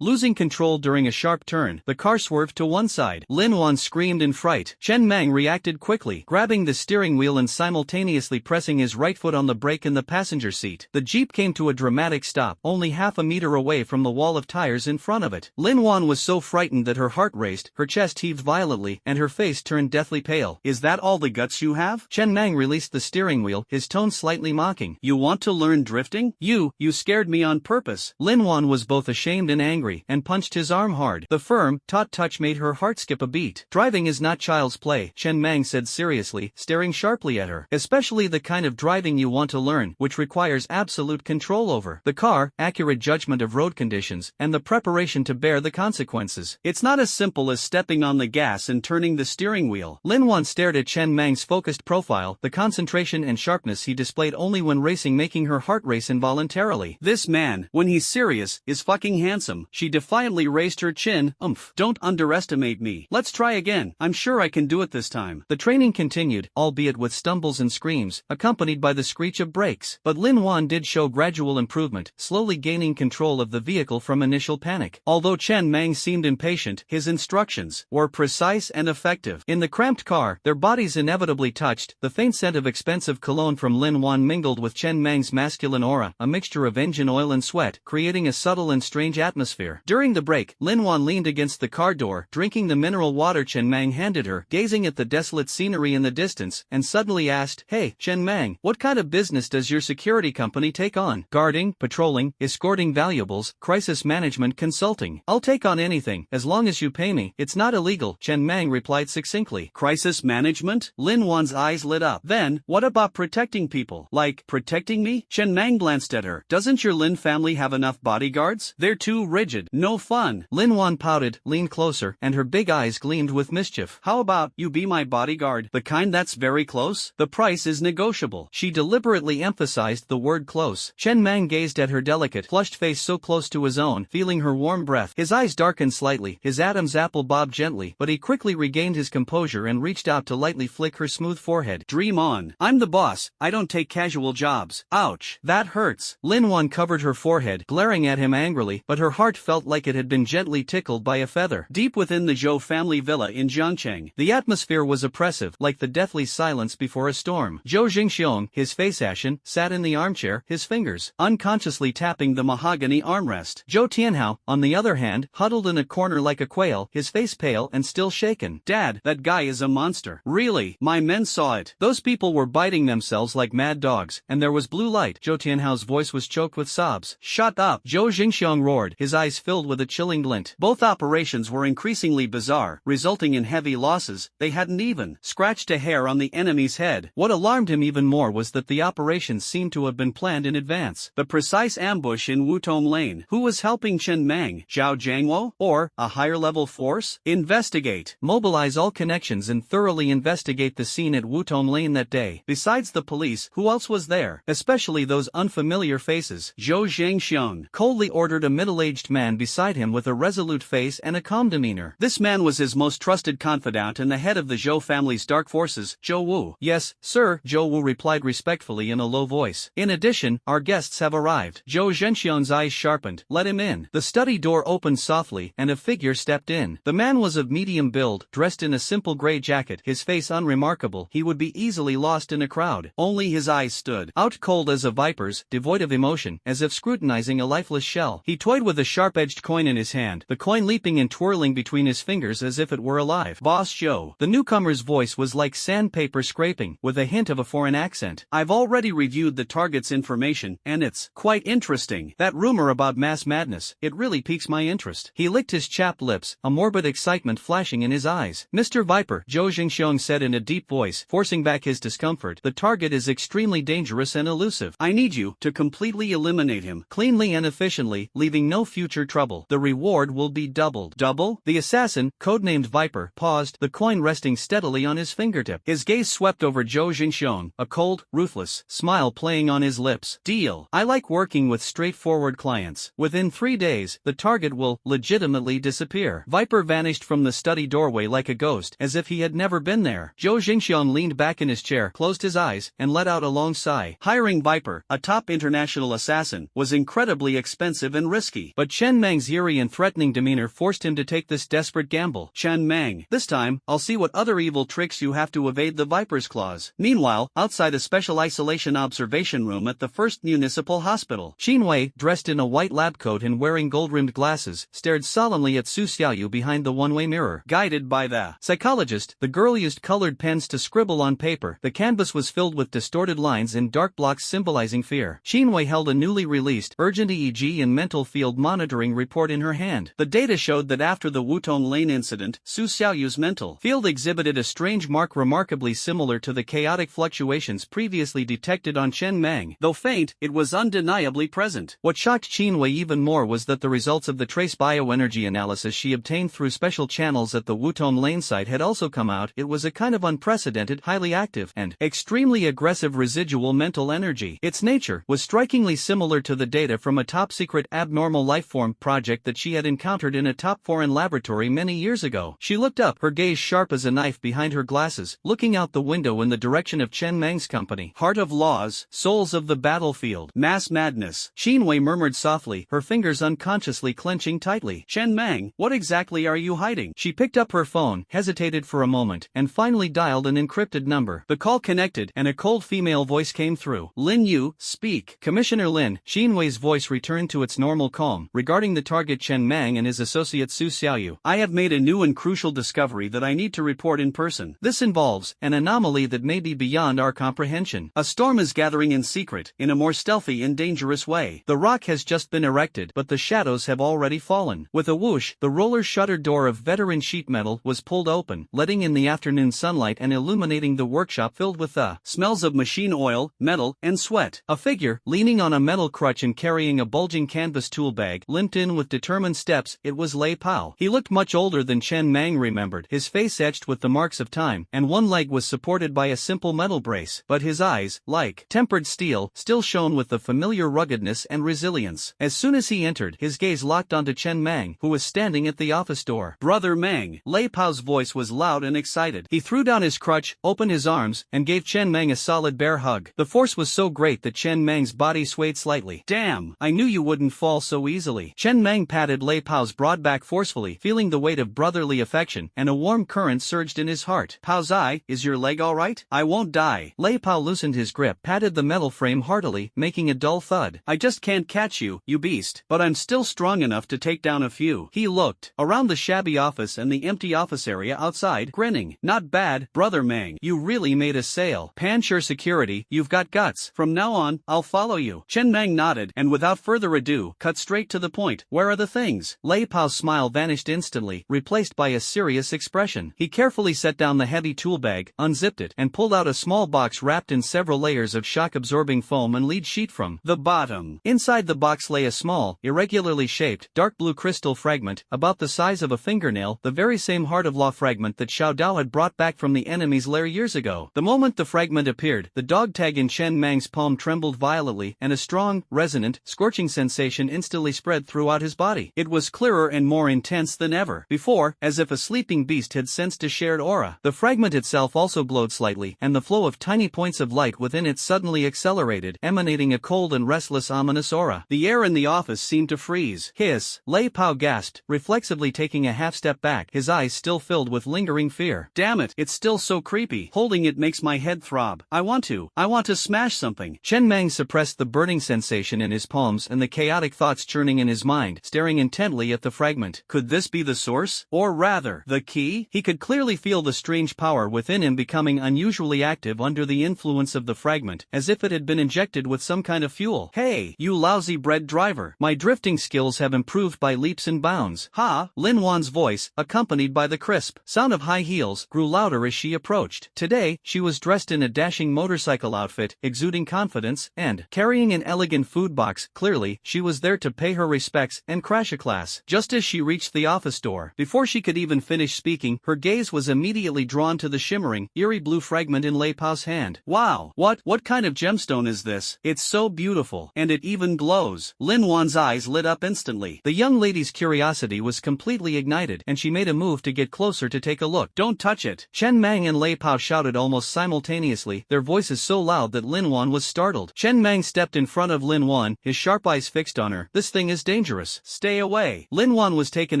Losing control during a sharp turn, the car swerved to one side. Lin Wan screamed in fright. Chen Mang reacted quickly, grabbing the steering wheel and simultaneously pressing his right foot on the brake in the passenger seat. The Jeep came to a dramatic stop, only half a meter away from the wall of tires in front of it. Lin Wan was so frightened that her heart raced, her chest heaved violently, and her face turned deathly pale. Is that all the guts you have? Chen Mang released the steering wheel, his tone slightly mocking. You want to learn drifting? You scared me on purpose. Lin Wan was both ashamed and angry, and punched his arm hard. The firm, taut touch made her heart skip a beat. Driving is not child's play, Chen Mang said seriously, staring sharply at her. Especially the kind of driving you want to learn, which requires absolute control over the car, accurate judgment of road conditions, and the preparation to bear the consequences. It's not as simple as stepping on the gas and turning the steering wheel. Lin Wan stared at Chen Mang's focused profile, the concentration and sharpness he displayed only when racing making her heart race involuntarily. This man, when he's serious, is fucking handsome. She defiantly raised her chin. Don't underestimate me. Let's try again. I'm sure I can do it this time. The training continued, albeit with stumbles and screams, accompanied by the screech of brakes. But Lin Wan did show gradual improvement, slowly gaining control of the vehicle from initial panic. Although Chen Mang seemed impatient, his instructions were precise and effective. In the cramped car, their bodies inevitably touched. The faint scent of expensive cologne from Lin Wan mingled with Chen Mang's masculine aura, a mixture of engine oil and sweat, creating a subtle and strange atmosphere. During the break, Lin Wan leaned against the car door, drinking the mineral water Chen Mang handed her, gazing at the desolate scenery in the distance, and suddenly asked, "Hey, Chen Mang, what kind of business does your security company take on? Guarding, patrolling, escorting valuables, crisis management consulting. I'll take on anything, as long as you pay me. It's not illegal," Chen Mang replied succinctly. Crisis management? Lin Wan's eyes lit up. Then, what about protecting people? Like, protecting me? Chen Mang glanced at her. Doesn't your Lin family have enough bodyguards? They're too rigid. No fun. Lin Wan pouted, leaned closer, and her big eyes gleamed with mischief. How about you be my bodyguard? The kind that's very close? The price is negotiable. She deliberately emphasized the word close. Chen Mang gazed at her delicate, flushed face so close to his own, feeling her warm breath. His eyes darkened slightly, his Adam's apple bobbed gently, but he quickly regained his composure and reached out to lightly flick her smooth forehead. Dream on. I'm the boss. I don't take casual jobs. Ouch. That hurts. Lin Wan covered her forehead, glaring at him angrily, but her heart felt like it had been gently tickled by a feather. Deep within the Zhou family villa in Jiangcheng, the atmosphere was oppressive, like the deathly silence before a storm. Zhou Jingxiong, his face ashen, sat in the armchair, his fingers unconsciously tapping the mahogany armrest. Zhou Tianhao, on the other hand, huddled in a corner like a quail, his face pale and still shaken. Dad, that guy is a monster. Really, my men saw it. Those people were biting themselves like mad dogs, and there was blue light. Zhou Tianhao's voice was choked with sobs. Shut up, Zhou Jingxiong roared, his eyes filled with a chilling glint. Both operations were increasingly bizarre, resulting in heavy losses. They hadn't even scratched a hair on the enemy's head. What alarmed him even more was that the operations seemed to have been planned in advance. The precise ambush in Wutong Lane. Who was helping Chen Mang? Zhao Jiangwo? Or a higher-level force? Investigate. Mobilize all connections and thoroughly investigate the scene at Wutong Lane that day. Besides the police, who else was there? Especially those unfamiliar faces. Zhou Zhangxiong coldly ordered a middle-aged man beside him with a resolute face and a calm demeanor. This man was his most trusted confidant and the head of the Zhou family's dark forces, Zhou Wu. Yes, sir, Zhou Wu replied respectfully in a low voice. In addition, our guests have arrived. Zhou Zhenxiong's eyes sharpened. Let him in. The study door opened softly, and a figure stepped in. The man was of medium build, dressed in a simple gray jacket, his face unremarkable. He would be easily lost in a crowd. Only his eyes stood out cold as a viper's, devoid of emotion, as if scrutinizing a lifeless shell. He toyed with a sharp-edged coin in his hand, the coin leaping and twirling between his fingers as if it were alive. Boss Zhou. The newcomer's voice was like sandpaper scraping, with a hint of a foreign accent. I've already reviewed the target's information, and it's quite interesting. That rumor about mass madness, it really piques my interest. He licked his chapped lips, a morbid excitement flashing in his eyes. Mr. Viper, Zhou Jingxiong said in a deep voice, forcing back his discomfort, the target is extremely dangerous and elusive. I need you to completely eliminate him, cleanly and efficiently, leaving no future trouble. The reward will be doubled. Double? The assassin, codenamed Viper, paused, the coin resting steadily on his fingertip. His gaze swept over Zhou Jingxiong, a cold, ruthless smile playing on his lips. Deal. I like working with straightforward clients. Within 3 days, the target will legitimately disappear. Viper vanished from the study doorway like a ghost, as if he had never been there. Zhou Jingxiong leaned back in his chair, closed his eyes, and let out a long sigh. Hiring Viper, a top international assassin, was incredibly expensive and risky. But Chen Mang's eerie and threatening demeanor forced him to take this desperate gamble. Chen Mang, this time, I'll see what other evil tricks you have to evade the Viper's claws. Meanwhile, outside a special isolation observation room at the First Municipal Hospital, Qin Wei, dressed in a white lab coat and wearing gold-rimmed glasses, stared solemnly at Su Xiaoyu behind the one-way mirror. Guided by the psychologist, the girl used colored pens to scribble on paper. The canvas was filled with distorted lines and dark blocks symbolizing fear. Qin Wei held a newly released urgent EEG and mental field monitoring report in her hand. The data showed that after the Wutong Lane incident, Su Xiaoyu's mental field exhibited a strange mark remarkably similar to the chaotic fluctuations previously detected on Chen Mang. Though faint, it was undeniably present. What shocked Qin Wei even more was that the results of the trace bioenergy analysis she obtained through special channels at the Wutong Lane site had also come out. It was a kind of unprecedented, highly active, and extremely aggressive residual mental energy. Its nature was strikingly similar to the data from a top-secret abnormal lifeform project that she had encountered in a top foreign laboratory many years ago. She looked up, her gaze sharp as a knife behind her glasses, looking out the window in the direction of Chen Mang's company. Heart of laws, souls of the battlefield, mass madness. Qin Wei murmured softly, her fingers unconsciously clenching tightly. Chen Mang, what exactly are you hiding? She picked up her phone, hesitated for a moment, and finally dialed an encrypted number. The call connected, and a cold female voice came through. Lin Yu, speak. Commissioner Lin. Qin Wei's voice returned to its normal calm. Regarding the target Chen Mang and his associate Su Xiaoyu, I have made a new and crucial discovery that I need to report in person. This involves an anomaly that may be beyond our comprehension. A storm is gathering in secret, in a more stealthy and dangerous way. The rock has just been erected, but the shadows have already fallen. With a whoosh, the roller shutter door of veteran sheet metal was pulled open, letting in the afternoon sunlight and illuminating the workshop filled with the smells of machine oil, metal, and sweat. A figure, leaning on a metal crutch and carrying a bulging canvas tool bag, limped in with determined steps. It was Lei Pao. He looked much older than Chen Mang remembered, his face etched with the marks of time, and one leg was supported by a simple metal brace, but his eyes, like tempered steel, still shone with the familiar ruggedness and resilience. As soon as he entered, his gaze locked onto Chen Mang, who was standing at the office door. Brother Mang. Lei Pao's voice was loud and excited. He threw down his crutch, opened his arms, and gave Chen Mang a solid bear hug. The force was so great that Chen Mang's body swayed slightly. Damn, I knew you wouldn't fall so easily. Chen Mang patted Lei Pao's broad back forcefully, feeling the weight of brotherly affection, and a warm current surged in his heart. Pao's eye, is your leg alright? I won't die. Lei Pao loosened his grip, patted the metal frame heartily, making a dull thud. I just can't catch you, you beast, but I'm still strong enough to take down a few. He looked around the shabby office and the empty office area outside, grinning. Not bad, Brother Mang. You really made a sale. Panshur Security, you've got guts. From now on, I'll follow you. Chen Mang nodded, and without further ado, cut straight to the point. Where are the things? Lei Pao's smile vanished instantly, replaced by a serious expression. He carefully set down the heavy tool bag, unzipped it, and pulled out a small box wrapped in several layers of shock-absorbing foam and lead sheet from the bottom. Inside the box lay a small, irregularly shaped, dark blue crystal fragment, about the size of a fingernail, the very same Heart of Law fragment that Xiao Dao had brought back from the enemy's lair years ago. The moment the fragment appeared, the dog tag in Chen Mang's palm trembled violently, and a strong, resonant, scorching sensation instantly spread throughout his body. It was clearer and more intense than ever before, as if a sleeping beast had sensed a shared aura. The fragment itself also glowed slightly, and the flow of tiny points of light within it suddenly accelerated, emanating a cold and restless ominous aura. The air in the office seemed to freeze. Hiss! Lei Pao gasped, reflexively taking a half step back, his eyes still filled with lingering fear. Damn it, it's still so creepy. Holding it makes my head throb. I want to smash something. Chen Mang suppressed the burning sensation in his palms and the chaotic thoughts churning in his mind, staring intently at the fragment. Could this be the source? Or rather, the key? He could clearly feel the strange power within him becoming unusually active under the influence of the fragment, as if it had been injected with some kind of fuel. Hey, you lousy bread driver. My drifting skills have improved by leaps and bounds. Ha! Lin Wan's voice, accompanied by the crisp sound of high heels, grew louder as she approached. Today, she was dressed in a dashing motorcycle outfit, exuding confidence, and carrying an elegant food box. Clearly, she was there to pay her respects and crash a class. Just as she reached the office door, before she could even finish speaking, her gaze was immediately drawn to the shimmering, eerie blue fragment in Lei Pao's hand. Wow! What kind of gemstone is this? It's so beautiful, and it even glows. Lin Wan's eyes lit up instantly. The young lady's curiosity was completely ignited, and she made a move to get closer to take a look. Don't touch it! Chen Mang and Lei Pao shouted almost simultaneously, their voices so loud that Lin Wan was startled. startled. Chen Mang stepped in front of Lin Wan, his sharp eyes fixed on her. This thing is dangerous. Stay away. Lin Wan was taken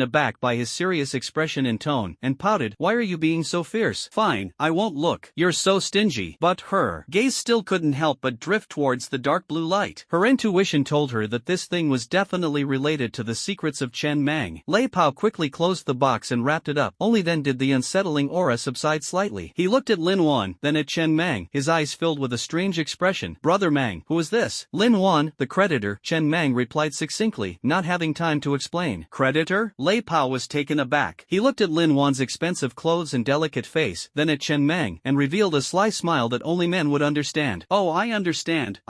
aback by his serious expression and tone, and pouted. Why are you being so fierce? Fine, I won't look. You're so stingy. But her gaze still couldn't help but drift towards the dark blue light. Her intuition told her that this thing was definitely related to the secrets of Chen Mang. Lei Pao quickly closed the box and wrapped it up. Only then did the unsettling aura subside slightly. He looked at Lin Wan, then at Chen Mang, his eyes filled with a strange expression. Brother Mang, who is this? Lin Wan, the creditor, Chen Mang replied succinctly, not having time to explain. Creditor? Lei Pao was taken aback. He looked at Lin Wan's expensive clothes and delicate face, then at Chen Mang, and revealed a sly smile that only men would understand. Oh, I understand.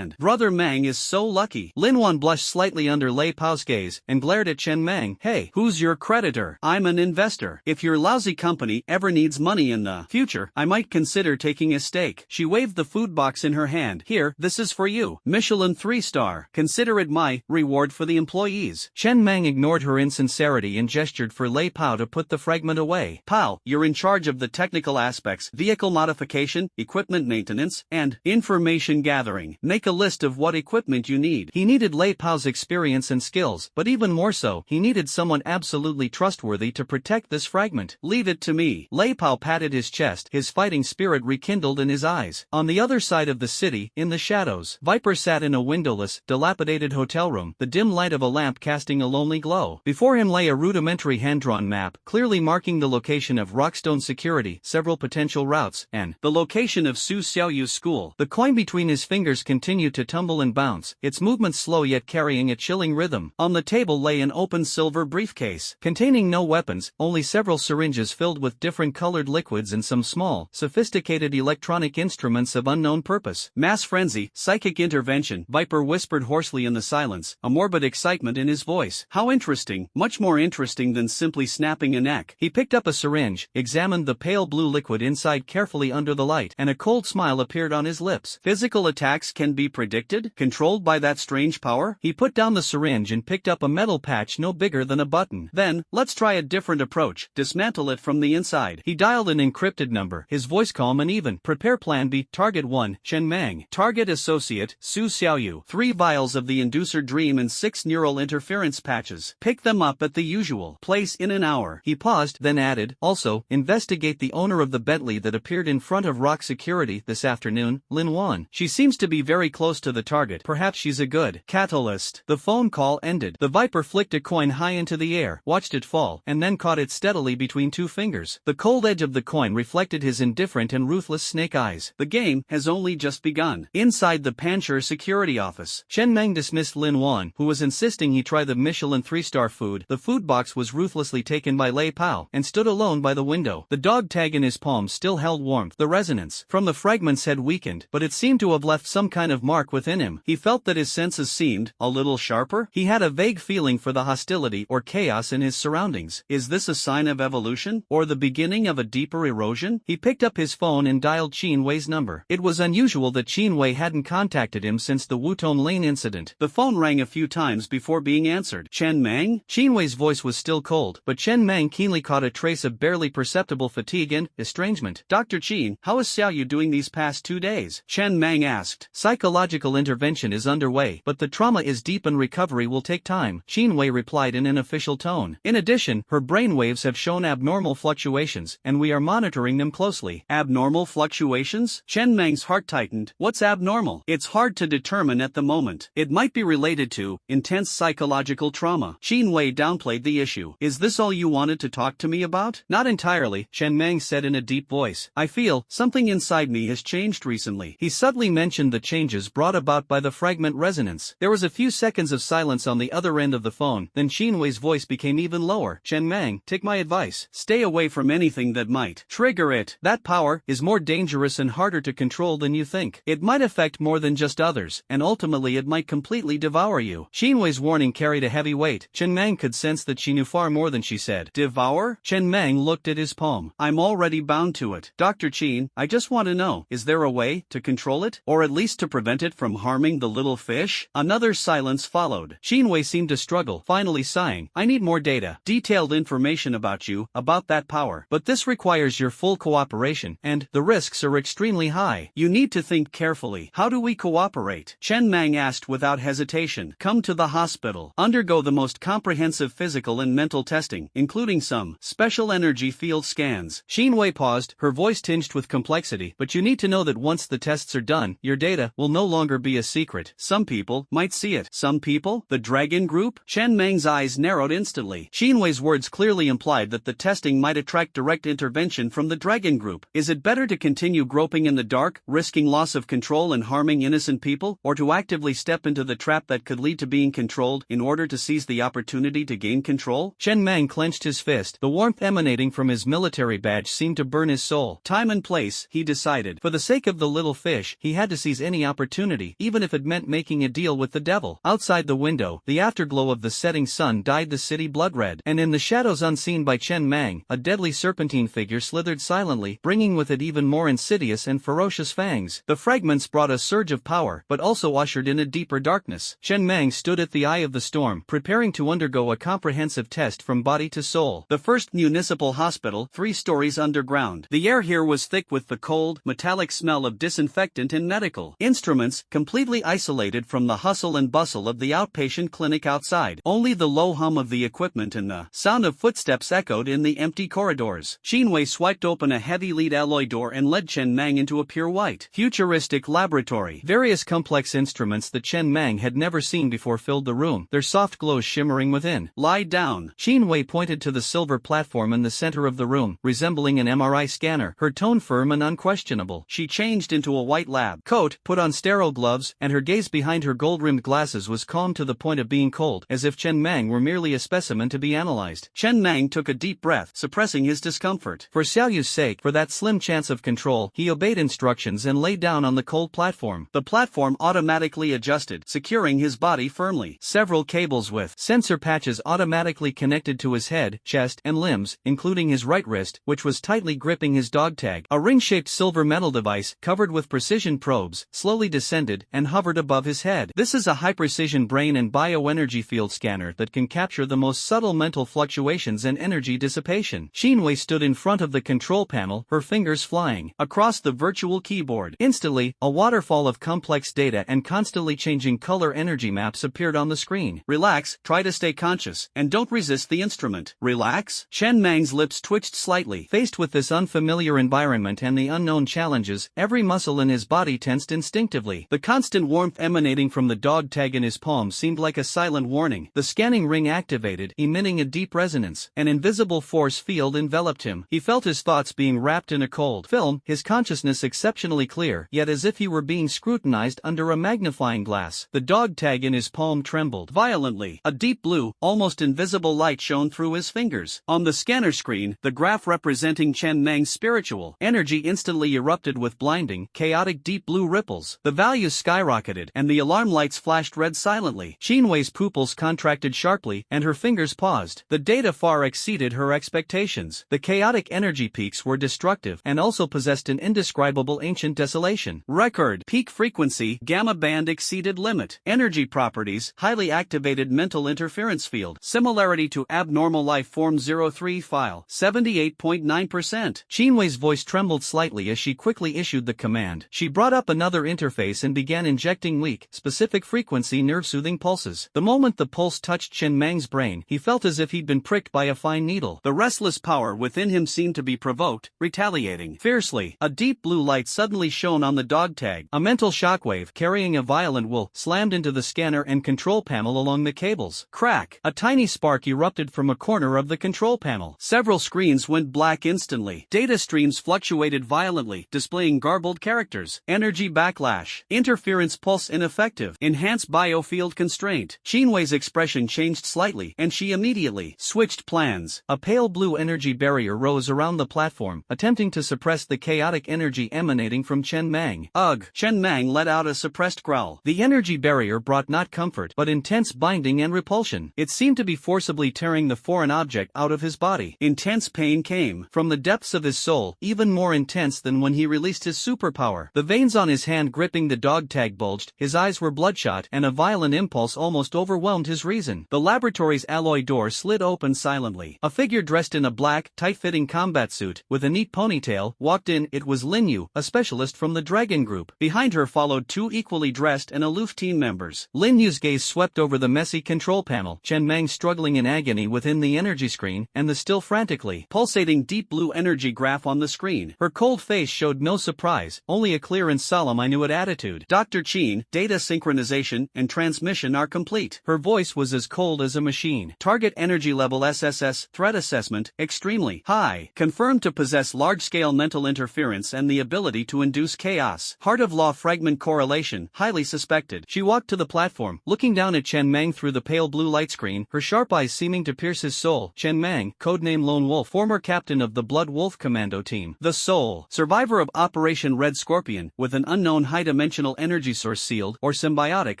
Brother Mang is so lucky. Lin Wan blushed slightly under Lei Pao's gaze, and glared at Chen Mang. Hey, who's your creditor? I'm an investor. If your lousy company ever needs money in the future, I might consider taking a stake. She waved the food box in her hand. Here, this is for you. Michelin 3-star. Consider it my reward for the employees. Chen Mang ignored her insincerity and gestured for Lei Pao to put the fragment away. Pao, you're in charge of the technical aspects, vehicle modification, equipment maintenance, and information gathering. Make a list of what equipment you need. He needed Lei Pao's experience and skills, but even more so, he needed someone absolutely trustworthy to protect this fragment. Leave it to me. Lei Pao patted his chest, his fighting spirit rekindled in his eyes. On the other side of the city, in the shadows, Viper sat in a windowless, dilapidated hotel room, the dim light of a lamp casting a lonely glow. Before him lay a rudimentary hand-drawn map, clearly marking the location of Rockstone Security, several potential routes, and the location of Su Xiaoyu's school. The coin between his fingers continued to tumble and bounce, its movements slow yet carrying a chilling rhythm. On the table lay an open silver briefcase, containing no weapons, only several syringes filled with different colored liquids and some small, sophisticated electronic instruments of unknown purpose. Mass frenzy, psychic intervention, Viper whispered hoarsely in the silence, a morbid excitement in his voice. How interesting, much more interesting than simply snapping a neck. He picked up a syringe, examined the pale blue liquid inside carefully under the light, and a cold smile appeared on his lips. Physical attacks can be predicted, controlled by that strange power? He put down the syringe and picked up a metal patch no bigger than a button. Then, let's try a different approach, dismantle it from the inside. He dialed an encrypted number, his voice calm and even. Prepare plan B, target 1, Chen Mang. Target associate, Su Xiaoyu. 3 vials of the inducer dream and 6 neural interference patches. Pick them up at the usual place in an hour. He paused, then added, also, investigate the owner of the Bentley that appeared in front of Rock Security this afternoon, Lin Wan. She seems to be very close to the target. Perhaps she's a good catalyst. The phone call ended. The Viper flicked a coin high into the air, watched it fall, and then caught it steadily between 2 fingers. The cold edge of the coin reflected his indifferent and ruthless snake eyes. The game has only just begun. Inside the Pancher security office, Chen Meng dismissed Lin Wan, who was insisting he try the Michelin 3-star food. The food box was ruthlessly taken by Lei Pao, and stood alone by the window. The dog tag in his palm still held warmth. The resonance from the fragments had weakened, but it seemed to have left some kind of mark within him. He felt that his senses seemed a little sharper. He had a vague feeling for the hostility or chaos in his surroundings. Is this a sign of evolution, or the beginning of a deeper erosion? He picked up his phone and dialed Qin Wei's number. It was unusual that Qin Wei hadn't contacted him since the Wutong Lane incident. The phone rang a few times before being answered. Chen Mang? Qin Wei's voice was still cold, but Chen Mang keenly caught a trace of barely perceptible fatigue and estrangement. Dr. Qin, how is Xiaoyu doing these past 2 days? Chen Mang asked. Psychological intervention is underway, but the trauma is deep and recovery will take time, Qin Wei replied in an official tone. In addition, her brainwaves have shown abnormal fluctuations, and we are monitoring them closely. Abnormal fluctuations? Chen Mang's heart tightened. What's abnormal? It's hard to determine at the moment. It might be related to intense psychological trauma. Qin Wei downplayed the issue. Is this all you wanted to talk to me about? Not entirely, Chen Mang said in a deep voice. I feel something inside me has changed recently. He subtly mentioned the changes brought about by the fragment resonance. There was a few seconds of silence on the other end of the phone, then Qin Wei's voice became even lower. Chen Mang, take my advice. Stay away from anything that might trigger it. That power is more dangerous and harder to control than you think. It might affect more than just others, and ultimately it might completely devour you. Qin Wei's warning carried a heavy weight. Chen Mang could sense that she knew far more than she said. Devour? Chen Mang looked at his palm. I'm already bound to it. Dr. Qin, I just want to know, is there a way to control it? Or at least to prevent it from harming the little fish? Another silence followed. Qin Wei seemed to struggle, finally sighing. I need more data. Detailed information about you, about that power. But this requires your full cooperation, and the risks are extremely high. You need to think carefully carefully. How do we cooperate? Chen Mang asked without hesitation. Come to the hospital. Undergo the most comprehensive physical and mental testing, including some special energy field scans. Xinwei paused, her voice tinged with complexity. But you need to know that once the tests are done, your data will no longer be a secret. Some people might see it. Some people? The Dragon Group? Chen Mang's eyes narrowed instantly. Xinwei's words clearly implied that the testing might attract direct intervention from the Dragon Group. Is it better to continue groping in the dark, risking loss of control and harming innocent people, or to actively step into the trap that could lead to being controlled in order to seize the opportunity to gain control? Chen Mang clenched his fist. The warmth emanating from his military badge seemed to burn his soul. Time and place, he decided. For the sake of the little fish, he had to seize any opportunity, even if it meant making a deal with the devil. Outside the window, the afterglow of the setting sun dyed the city blood red, and in the shadows unseen by Chen Mang, a deadly serpentine figure slithered silently, bringing with it even more insidious and ferocious fangs. The fragments brought a surge of power, but also ushered in a deeper darkness. Chen Mang stood at the eye of the storm, preparing to undergo a comprehensive test from body to soul. The first municipal hospital, 3 stories underground. The air here was thick with the cold, metallic smell of disinfectant and medical instruments, completely isolated from the hustle and bustle of the outpatient clinic outside. Only the low hum of the equipment and the sound of footsteps echoed in the empty corridors. Xinwei swiped open a heavy lead alloy door and led Chen Mang into a pure white, futuristic laboratory. Various complex instruments that Chen Mang had never seen before filled the room, their soft glows shimmering within. Lie down. Xinwei pointed to the silver platform in the center of the room, resembling an MRI scanner, her tone firm and unquestionable. She changed into a white lab coat, put on sterile gloves, and her gaze behind her gold-rimmed glasses was calm to the point of being cold, as if Chen Mang were merely a specimen to be analyzed. Chen Mang took a deep breath, suppressing his discomfort. For Xiaoyu's sake, for that slim chance of control, he obeyed instructions and lay down on the cold platform. The platform automatically adjusted, securing his body firmly. Several cables with sensor patches automatically connected to his head, chest, and limbs, including his right wrist, which was tightly gripping his dog tag. A ring-shaped silver metal device, covered with precision probes, slowly descended and hovered above his head. This is a high-precision brain and bioenergy field scanner that can capture the most subtle mental fluctuations and energy dissipation. Xinwei stood in front of the control panel, her fingers flying across the virtual keyboard. Instantly, a waterfall of complex data and constantly changing color energy maps appeared on the screen. Relax, try to stay conscious, and don't resist the instrument. Relax? Chen Mang's lips twitched slightly. Faced with this unfamiliar environment and the unknown challenges, every muscle in his body tensed instinctively. The constant warmth emanating from the dog tag in his palm seemed like a silent warning. The scanning ring activated, emitting a deep resonance. An invisible force field enveloped him. He felt his thoughts being wrapped in a cold film, his consciousness exceptionally clear, yet as if he were being scrutinized under a magnifying glass. The dog tag in his palm trembled violently. A deep blue, almost invisible light shone through his fingers. On the scanner screen, the graph representing Chen Mang's spiritual energy instantly erupted with blinding, chaotic deep blue ripples. The values skyrocketed, and the alarm lights flashed red silently. Xinwei's pupils contracted sharply, and her fingers paused. The data far exceeded her expectations. The chaotic energy peaks were destructive and also possessed an indescribable ancient desolation. Record peak frequency, gamma band exceeded limit. Energy properties, highly activated mental interference field. Similarity to abnormal life form 03 file, 78.9%. Xinwei's voice trembled slightly as she quickly issued the command. She brought up another interface and began injecting weak, specific frequency nerve-soothing pulses. The moment the pulse touched Chen Mang's brain, he felt as if he'd been pricked by a fine needle. The restless power within him seemed to be provoked, retaliating fiercely. A deep blue light suddenly shone on the dog tag. A mental shockwave, carrying a violent wool, slammed into the scanner and control panel along the cables. Crack! A tiny spark erupted from a corner of the control panel. Several screens went black instantly. Data streams fluctuated violently, displaying garbled characters. Energy backlash. Interference pulse ineffective. Enhanced biofield constraint. Xinwei's expression changed slightly, and she immediately switched plans. A pale blue energy barrier rose around the platform, attempting to suppress the chaotic energy emanating from Chen Mang. Ugh! Chen Mang let out a suppressed growl. The energy barrier brought not comfort, but intense binding and repulsion. It seemed to be forcibly tearing the foreign object out of his body. Intense pain came from the depths of his soul, even more intense than when he released his superpower. The veins on his hand gripping the dog tag bulged, his eyes were bloodshot, and a violent impulse almost overwhelmed his reason. The laboratory's alloy door slid open silently. A figure dressed in a black, tight-fitting combat suit, with a neat ponytail, walked in. It was Lin Yu, a specialist from the Dragon Group. group. Behind her followed two equally dressed and aloof team members. Lin Yu's gaze swept over the messy control panel, Chen Meng struggling in agony within the energy screen, and the still frantically pulsating deep blue energy graph on the screen. Her cold face showed no surprise, only a clear and solemn Inuit attitude. Dr. Chin, data synchronization and transmission are complete. Her voice was as cold as a machine. Target energy level SSS, threat assessment, extremely high. Confirmed to possess large-scale mental interference and the ability to induce chaos. Heart of law fragment correlation, highly suspected. She walked to the platform, looking down at Chen Meng through the pale blue light screen, her sharp eyes seeming to pierce his soul. Chen Meng, codename Lone Wolf, former captain of the Blood Wolf Commando team. The Soul, survivor of Operation Red Scorpion, with an unknown high-dimensional energy source sealed, or symbiotic,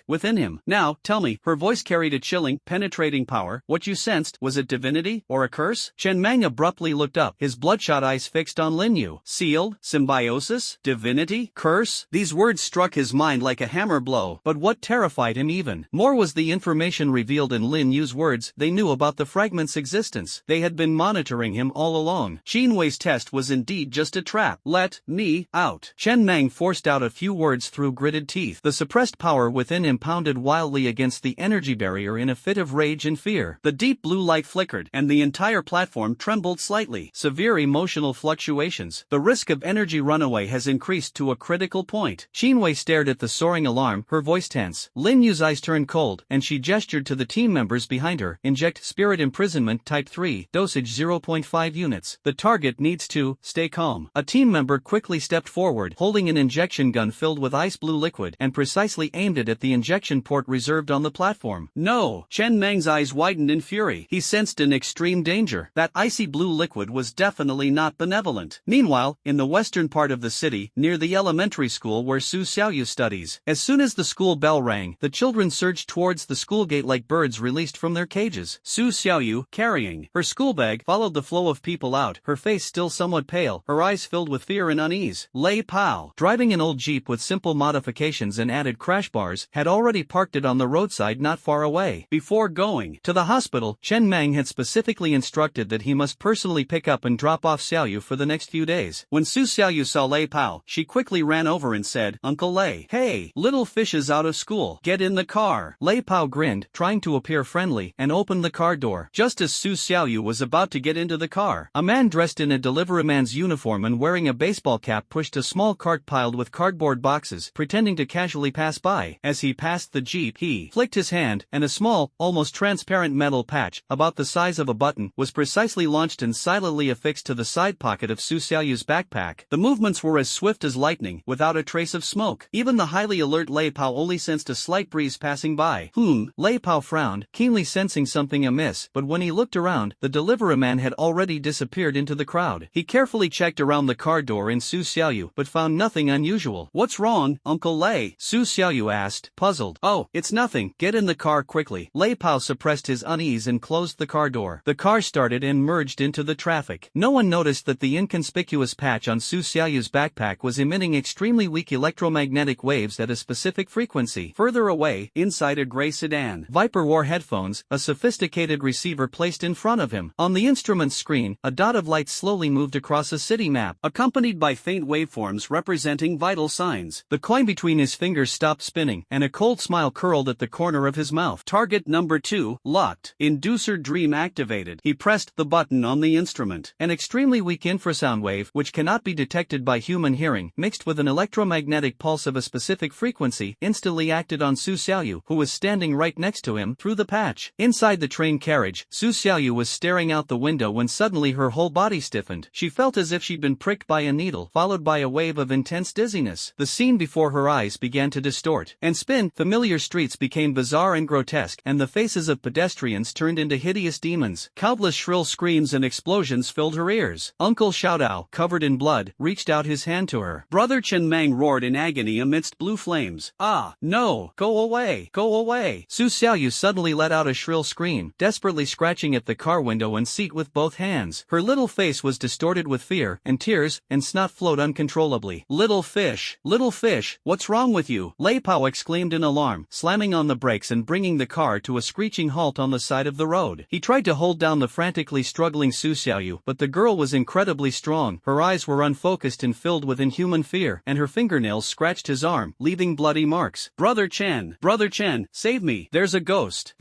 within him. Now, tell me, her voice carried a chilling, penetrating power. What you sensed, was it divinity, or a curse? Chen Meng abruptly looked up, his bloodshot eyes fixed on Lin Yu. Sealed, symbiosis, divinity, curse? These words struck his mind like a hammer blow. But what terrified him even more was the information revealed in Lin Yu's words. They knew about the fragment's existence. They had been monitoring him all along. Qin Wei's test was indeed just a trap. Let me out. Chen Meng forced out a few words through gritted teeth. The suppressed power within him pounded wildly against the energy barrier in a fit of rage and fear. The deep blue light flickered, and the entire platform trembled slightly. Severe emotional fluctuations. The risk of energy runaway has increased to a critical point. Qin Wei stared at the soaring alarm, her voice tense. Lin Yu's eyes turned cold, and she gestured to the team members behind her. Inject spirit imprisonment type 3, dosage 0.5 units. The target needs to stay calm. A team member quickly stepped forward, holding an injection gun filled with ice blue liquid, and precisely aimed it at the injection port reserved on the platform. No! Chen Meng's eyes widened in fury. He sensed an extreme danger. That icy blue liquid was definitely not benevolent. Meanwhile, in the western part of the city, near the elementary school where Su Xiaoyu studies, as soon as the school bell rang, the children surged towards the school gate like birds released from their cages. Su Xiaoyu, carrying her school bag, followed the flow of people out, her face still somewhat pale, her eyes filled with fear and unease. Lei Pao, driving an old Jeep with simple modifications and added crash bars, had already parked it on the roadside not far away. Before going to the hospital, Chen Meng had specifically instructed that he must personally pick up and drop off Xiaoyu for the next few days. When Su Xiaoyu saw Lei Pao, she quickly ran over and said, "Uncle Lei, hey, little fish is out of school. Get in the car." Lei Pao grinned, trying to appear friendly, and opened the car door. Just as Su Xiaoyu was about to get into the car, a man dressed in a deliveryman's uniform and wearing a baseball cap pushed a small cart piled with cardboard boxes, pretending to casually pass by. As he passed the Jeep, he flicked his hand, and a small, almost transparent metal patch, about the size of a button, was precisely launched and silently affixed to the side pocket of Su Xiaoyu's backpack. The movements were as swift as lightning, without a trace of smoke. Even the highly alert Lei Pao only sensed a slight breeze passing by. Lei Pao frowned, keenly sensing something amiss, but when he looked around, the deliveryman had already disappeared into the crowd. He carefully checked around the car door in Su Xiaoyu, but found nothing unusual. "What's wrong, Uncle Lei?" Su Xiaoyu asked, puzzled. "Oh, it's nothing. Get in the car quickly." Lei Pao suppressed his unease and closed the car door. The car started and merged into the traffic. No one noticed that the inconspicuous patch on Su Xiaoyu's backpack was emitting extremely weak electromagnetic waves at a specific frequency. Further away, inside a gray sedan, Viper wore headphones, a sophisticated receiver placed in front of him. On the instrument's screen, a dot of light slowly moved across a city map, accompanied by faint waveforms representing vital signs. The coin between his fingers stopped spinning, and a cold smile curled at the corner of his mouth. Target number 2, locked. Inducer dream activated. He pressed the button on the instrument. An extremely weak infrasound wave, which cannot be detected by human hearing, mixed with an electromagnetic pulse of a specific frequency, instantly acted on Su Xiaoyu, who was standing right next to him, through the patch. Inside the train carriage, Su Xiaoyu was staring out the window when suddenly her whole body stiffened. She felt as if she'd been pricked by a needle, followed by a wave of intense dizziness. The scene before her eyes began to distort and spin. Familiar streets became bizarre and grotesque, and the faces of pedestrians turned into hideous demons. Countless shrill screams and explosions filled her ears. Uncle Xiaodao, covered in blood, reached out his hand to her. Brother Chen Meng roared in agony amidst blue flames. "Ah, no! Go away! Go away!" Su Xiaoyu suddenly let out a shrill scream, desperately scratching at the car window and seat with both hands. Her little face was distorted with fear, and tears and snot flowed uncontrollably. Little fish, what's wrong with you?" Lei Pao exclaimed in alarm, slamming on the brakes and bringing the car to a screeching halt on the side of the road. He tried to hold down the frantically struggling Su Xiaoyu, but the girl was incredibly strong. Her eyes were unfocused and filled with inhuman fear, and her her fingernails scratched his arm, leaving bloody marks. Brother Chen, save me, there's a ghost,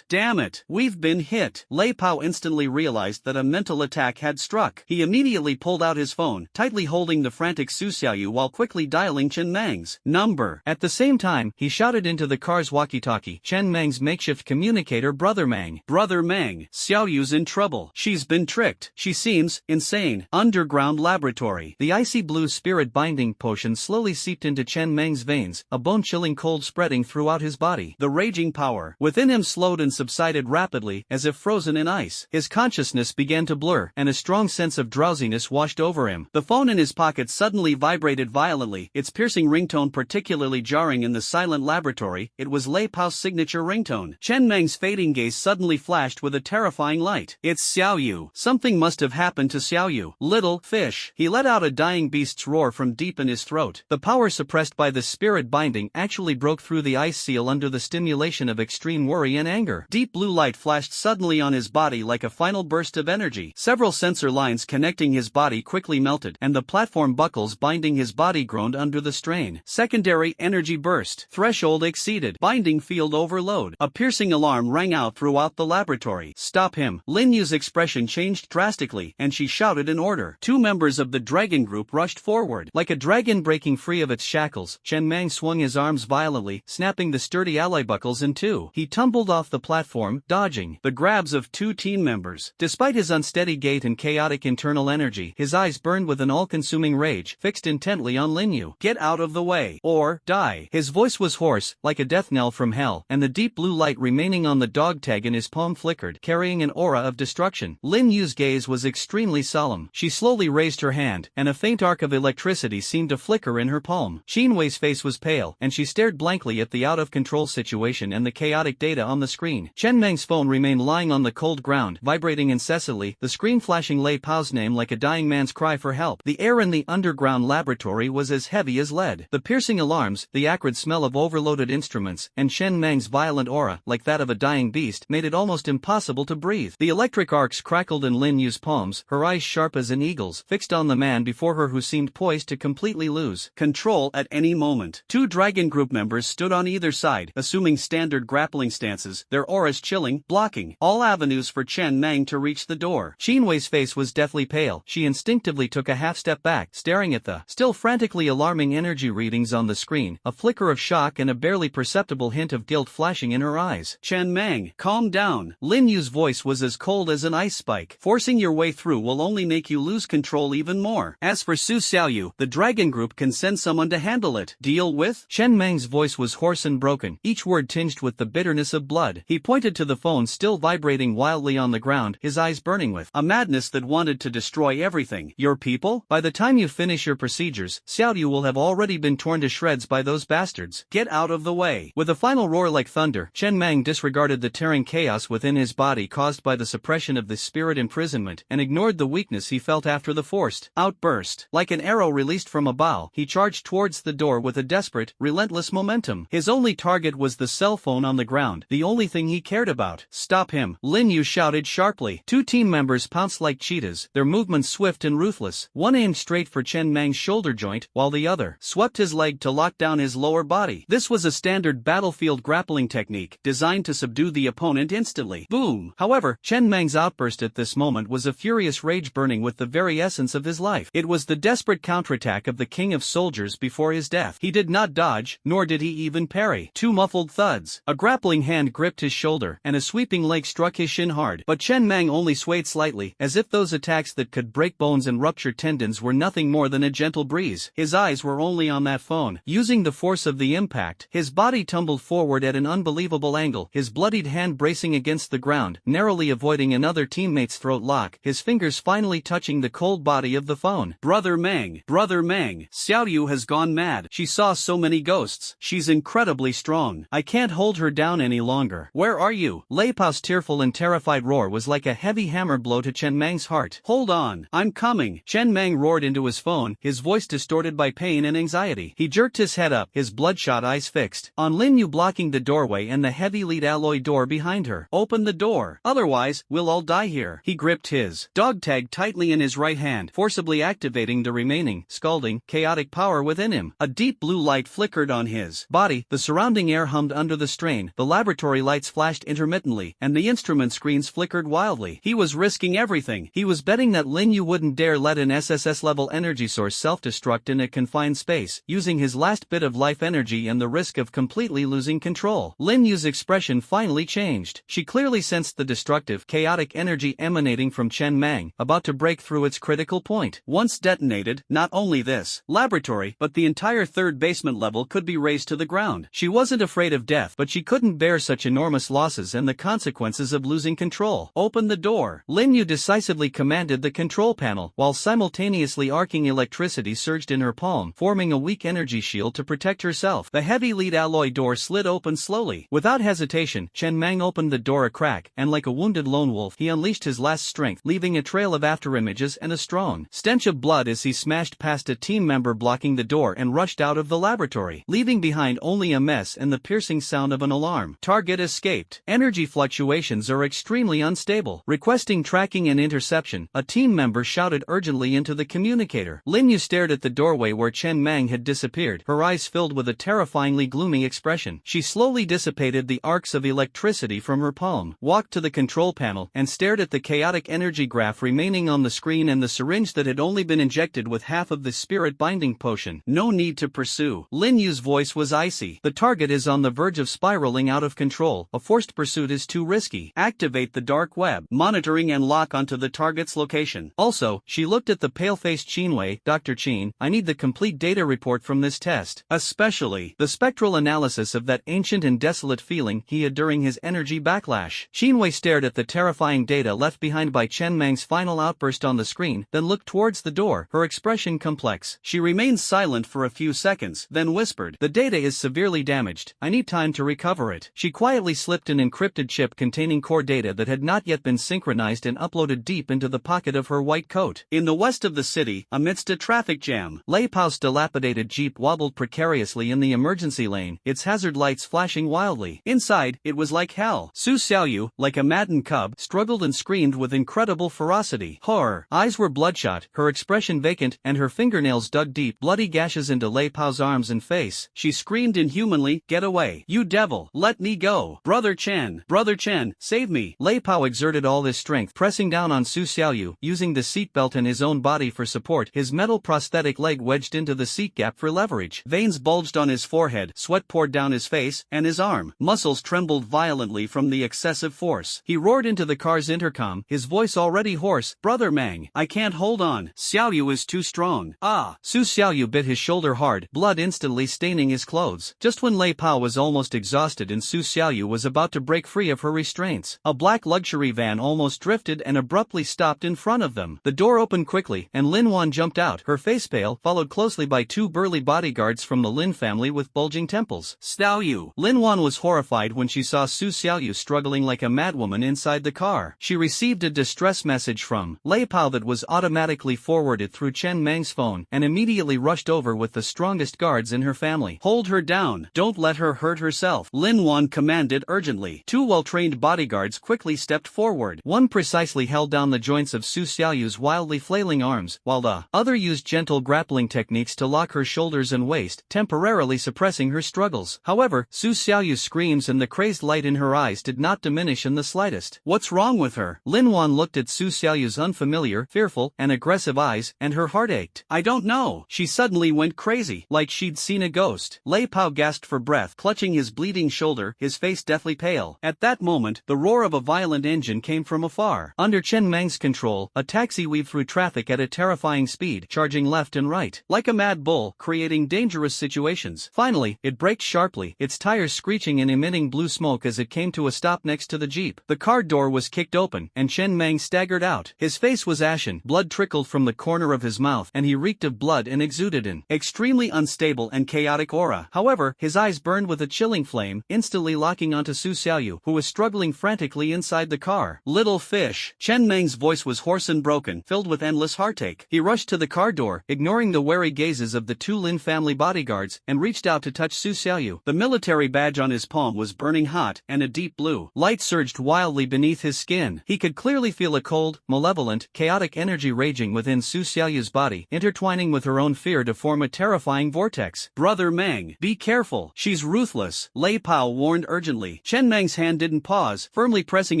damn it, we've been hit. Lei Pao instantly realized that a mental attack had struck. He immediately pulled out his phone, tightly holding the frantic Su Xiaoyu while quickly dialing Chen Mang's number. At the same time, he shouted into the car's walkie-talkie, Chen Mang's makeshift communicator. Brother Mang, Xiaoyu's in trouble. She's been tricked. She seems insane. Underground laboratory. The icy blue spirit binding potion slowly seeped into Chen Mang's veins, a bone-chilling cold spreading throughout his body. The raging power within him slowed and subsided rapidly, as if frozen in ice. His consciousness began to blur, and a strong sense of drowsiness washed over him. The phone in his pocket suddenly vibrated violently, its piercing ringtone particularly jarring in the silent laboratory. It was Lei Pao's signature ringtone. Chen Mang's fading gaze suddenly flashed with a terrifying light. It's Xiaoyu. Something must have happened to Xiaoyu. Little fish. He let out a dying beast's roar from deep in his throat. The power suppressed by the spirit binding actually broke through the ice seal under the stimulation of extreme worry and anger. Deep blue light flashed suddenly on his body like a final burst of energy. Several sensor lines connecting his body quickly melted, and the platform buckles binding his body groaned under the strain. Secondary energy burst. Threshold exceeded. Binding field overload. A piercing alarm rang out throughout the laboratory. Stop him. Lin Yu's expression changed drastically, and she shouted an order. Two members of the dragon group rushed forward. Like a dragon breaking free of its shackles, Chen Mang swung his arms violently, snapping the sturdy ally buckles in two. He tumbled off the platform, dodging the grabs of two team members. Despite his unsteady gait and chaotic internal energy, his eyes burned with an all-consuming rage, fixed intently on Lin Yu. Get out of the way, or die. His voice was hoarse, like a death knell from hell, and the deep blue light remaining on the dog tag in his palm flickered, carrying an aura of destruction. Lin Yu's gaze was extremely solemn. She slowly raised her hand, and a faint arc of electricity seemed to flicker in her palm. Xin Wei's face was pale, and she stared blankly at the out-of-control situation and the chaotic data on the screen. Chen Mang's phone remained lying on the cold ground, vibrating incessantly, the screen flashing Lei Pao's name like a dying man's cry for help. The air in the underground laboratory was as heavy as lead. The piercing alarms, the acrid smell of overloaded instruments, and Chen Mang's violent aura, like that of a dying beast, made it almost impossible to breathe. The electric arcs crackled in Lin Yu's palms, her eyes sharp as an eagle's, fixed on the man before her who seemed poised to completely lose control at any moment. Two dragon group members stood on either side, assuming standard grappling stances, their auras chilling, blocking all avenues for Chen Mang to reach the door. Xin Wei's face was deathly pale. She instinctively took a half step back, staring at the still frantically alarming energy readings on the screen, a flicker of shock and a barely perceptible hint of guilt flashing in her eyes. Chen Mang, calm down. Lin Yu's voice was as cold as an ice spike. Forcing your way through will only make you lose control even more. As for Su Xiaoyu, the dragon group can send someone to handle it. Deal with? Chen Mang's voice was hoarse and broken, each word tinged with the bitterness of blood. He pointed to the phone still vibrating wildly on the ground, his eyes burning with a madness that wanted to destroy everything. Your people? By the time you finish your procedures, Xiaoyu will have already been torn to shreds by those bastards. Get out of the way. With a final roar like thunder, Chen Mang disregarded the tearing chaos within his body caused by the suppression of the spirit imprisonment, and ignored the weakness he felt after the forced outburst. Like an arrow released from a bow, he charged towards the door with a desperate, relentless momentum. His only target was the cell phone on the ground, the only thing he cared about. Stop him, Lin Yu shouted sharply. Two team members pounced like cheetahs, their movements swift and ruthless. One aimed straight for Chen Mang's shoulder joint, while the other swept his leg to lock down his lower body. This was a standard battlefield grappling technique, designed to subdue the opponent instantly. Boom! However, Chen Mang's outburst at this moment was a furious rage burning with the very essence of his life. It was the desperate counterattack of the king of soldiers before his death. He did not dodge, nor did he even parry. Two muffled thuds. A grappling hand gripped his shoulder, and a sweeping leg struck his shin hard. But Chen Mang only swayed slightly, as if those attacks that could break bones and rupture tendons were nothing more than a gentle breeze. His eyes were only on that phone. Using the force of the impact, his body tumbled forward at an unbelievable angle, his bloodied hand bracing against the ground, narrowly avoiding another teammate's throat lock, his fingers finally touching the cold body of the phone. Brother Mang, Xiaoyu has gone mad. She saw so many ghosts. She's incredibly strong. I can't hold her down any longer. Where are you? Lei Pao's tearful and terrified roar was like a heavy hammer blow to Chen Mang's heart. Hold on, I'm coming. Chen Mang roared into his phone, his voice distorted by pain and anxiety. He jerked his head up, his bloodshot eyes fixed on Lin Yu blocking the doorway and the heavy lead alloy door behind her. Open the door, otherwise, we'll all die here. He gripped his dog tag tightly in his right hand, forcibly activating the remaining scalding overwhelming, chaotic power within him. A deep blue light flickered on his body, the surrounding air hummed under the strain, the laboratory lights flashed intermittently, and the instrument screens flickered wildly. He was risking everything. He was betting that Lin Yu wouldn't dare let an SSS-level energy source self-destruct in a confined space, using his last bit of life energy and the risk of completely losing control. Lin Yu's expression finally changed. She clearly sensed the destructive, chaotic energy emanating from Chen Mang, about to break through its critical point. Once detonated, not only this laboratory, but the entire third basement level could be razed to the ground. She wasn't afraid of death, but she couldn't bear such enormous losses and the consequences of losing control. Open the door. Lin Yu decisively commanded the control panel, while simultaneously arcing electricity surged in her palm, forming a weak energy shield to protect herself. The heavy lead alloy door slid open slowly. Without hesitation, Chen Mang opened the door a crack, and like a wounded lone wolf, he unleashed his last strength, leaving a trail of afterimages and a strong stench of blood as he smashed past a team member blocking the door and rushed out of the laboratory, leaving behind only a mess and the piercing sound of an alarm. Target escaped. Energy fluctuations are extremely unstable. Requesting tracking and interception, a team member shouted urgently into the communicator. Lin Yu stared at the doorway where Chen Mang had disappeared, her eyes filled with a terrifyingly gloomy expression. She slowly dissipated the arcs of electricity from her palm, walked to the control panel, and stared at the chaotic energy graph remaining on the screen and the syringe that had only been injected with half of the spirit binding potion. No need to pursue. Lin Yu's voice was icy. The target is on the verge of spiraling out of control. A forced pursuit is too risky. Activate the dark web monitoring and lock onto the target's location. Also, she looked at the pale-faced Qinwei. Dr. Qin, I need the complete data report from this test. Especially the spectral analysis of that ancient and desolate feeling he had during his energy backlash. Qinwei stared at the terrifying data left behind by Chen Mang's final outburst on the screen, then looked towards the door, her expression complex. She remained silent for a few seconds, then whispered, "The data is severely damaged. I need time to recover it." She quietly slipped an encrypted chip containing core data that had not yet been synchronized and uploaded deep into the pocket of her white coat. In the west of the city, amidst a traffic jam, Lei Pao's dilapidated jeep wobbled precariously in the emergency lane, its hazard lights flashing wildly. Inside, it was like hell. Su Xiaoyu, like a maddened cub, struggled and screamed with incredible ferocity. Horror. Eyes were bloodshot, her expression vacant, and her fingernails dug deep, bloody gashes into Lei Pao's arms and face. She screamed inhumanly, "Get away! You devil! Let me go! Brother Chen! Brother Chen, save me!" Lei Pao exerted all his strength, pressing down on Su Xiaoyu, using the seatbelt and his own body for support, his metal prosthetic leg wedged into the seat gap for leverage. Veins bulged on his forehead, sweat poured down his face and his arm. Muscles trembled violently from the excessive force. He roared into the car's intercom, his voice already hoarse, "Brother Mang, I can't hold on. Xiaoyu is too strong." Ah! Su Xiaoyu bit his shoulder hard, blood instantly staining his clothes. Just when Lei Pao was almost exhausted and Su Xiaoyu was about to break free of her restraints, a black luxury van almost drifted and abruptly stopped in front of them. The door opened quickly, and Lin Wan jumped out, her face pale, followed closely by two burly bodyguards from the Lin family with bulging temples. "Xiaoyu!" Lin Wan was horrified when she saw Su Xiaoyu struggling like a madwoman inside the car. She received a distress message from Lei Pao that was automatically forwarded through Chen Mang's phone, and immediately rushed over with the strongest guards in her family. "Hold her down. Don't let her hurt herself," Lin Wan commanded urgently. Two well-trained bodyguards quickly stepped forward. One precisely held down the joints of Su Xiaoyu's wildly flailing arms, while the other used gentle grappling techniques to lock her shoulders and waist, temporarily suppressing her struggles. However, Su Xiaoyu's screams and the crazed light in her eyes did not diminish in the slightest. "What's wrong with her?" Lin Wan looked at Su Xiaoyu's unfamiliar, fearful, and aggressive eyes, and her heart ached. "I don't know." She suddenly went crazy, like she'd seen a ghost. Lei Pao gasped for breath, clutching his bleeding shoulder, his face deathly pale. At that moment, the roar of a violent engine came from afar. Under Chen Mang's control, a taxi weaved through traffic at a terrifying speed, charging left and right, like a mad bull, creating dangerous situations. Finally, it braked sharply, its tires screeching and emitting blue smoke as it came to a stop next to the jeep. The car door was kicked open, and Chen Mang staggered out. His face was ashen, blood trickled from the corner of his mouth, and he reeked of blood and exuded an extremely unstable and chaotic aura. However, his eyes burned with a chilling flame, instantly locking onto Su Xiaoyu, who was struggling frantically inside the car. "Little fish!" Chen Mang's voice was hoarse and broken, filled with endless heartache. He rushed to the car door, ignoring the wary gazes of the two Lin family bodyguards, and reached out to touch Su Xiaoyu. The military badge on his palm was burning hot, and a deep blue light surged wildly beneath his skin. He could clearly feel a cold, malevolent, chaotic energy raging within Su Xiaoyu's body, intertwined intertwining with her own fear to form a terrifying vortex. Brother Meng, be careful, she's ruthless, Lei Pao warned urgently. Chen Meng's hand didn't pause, firmly pressing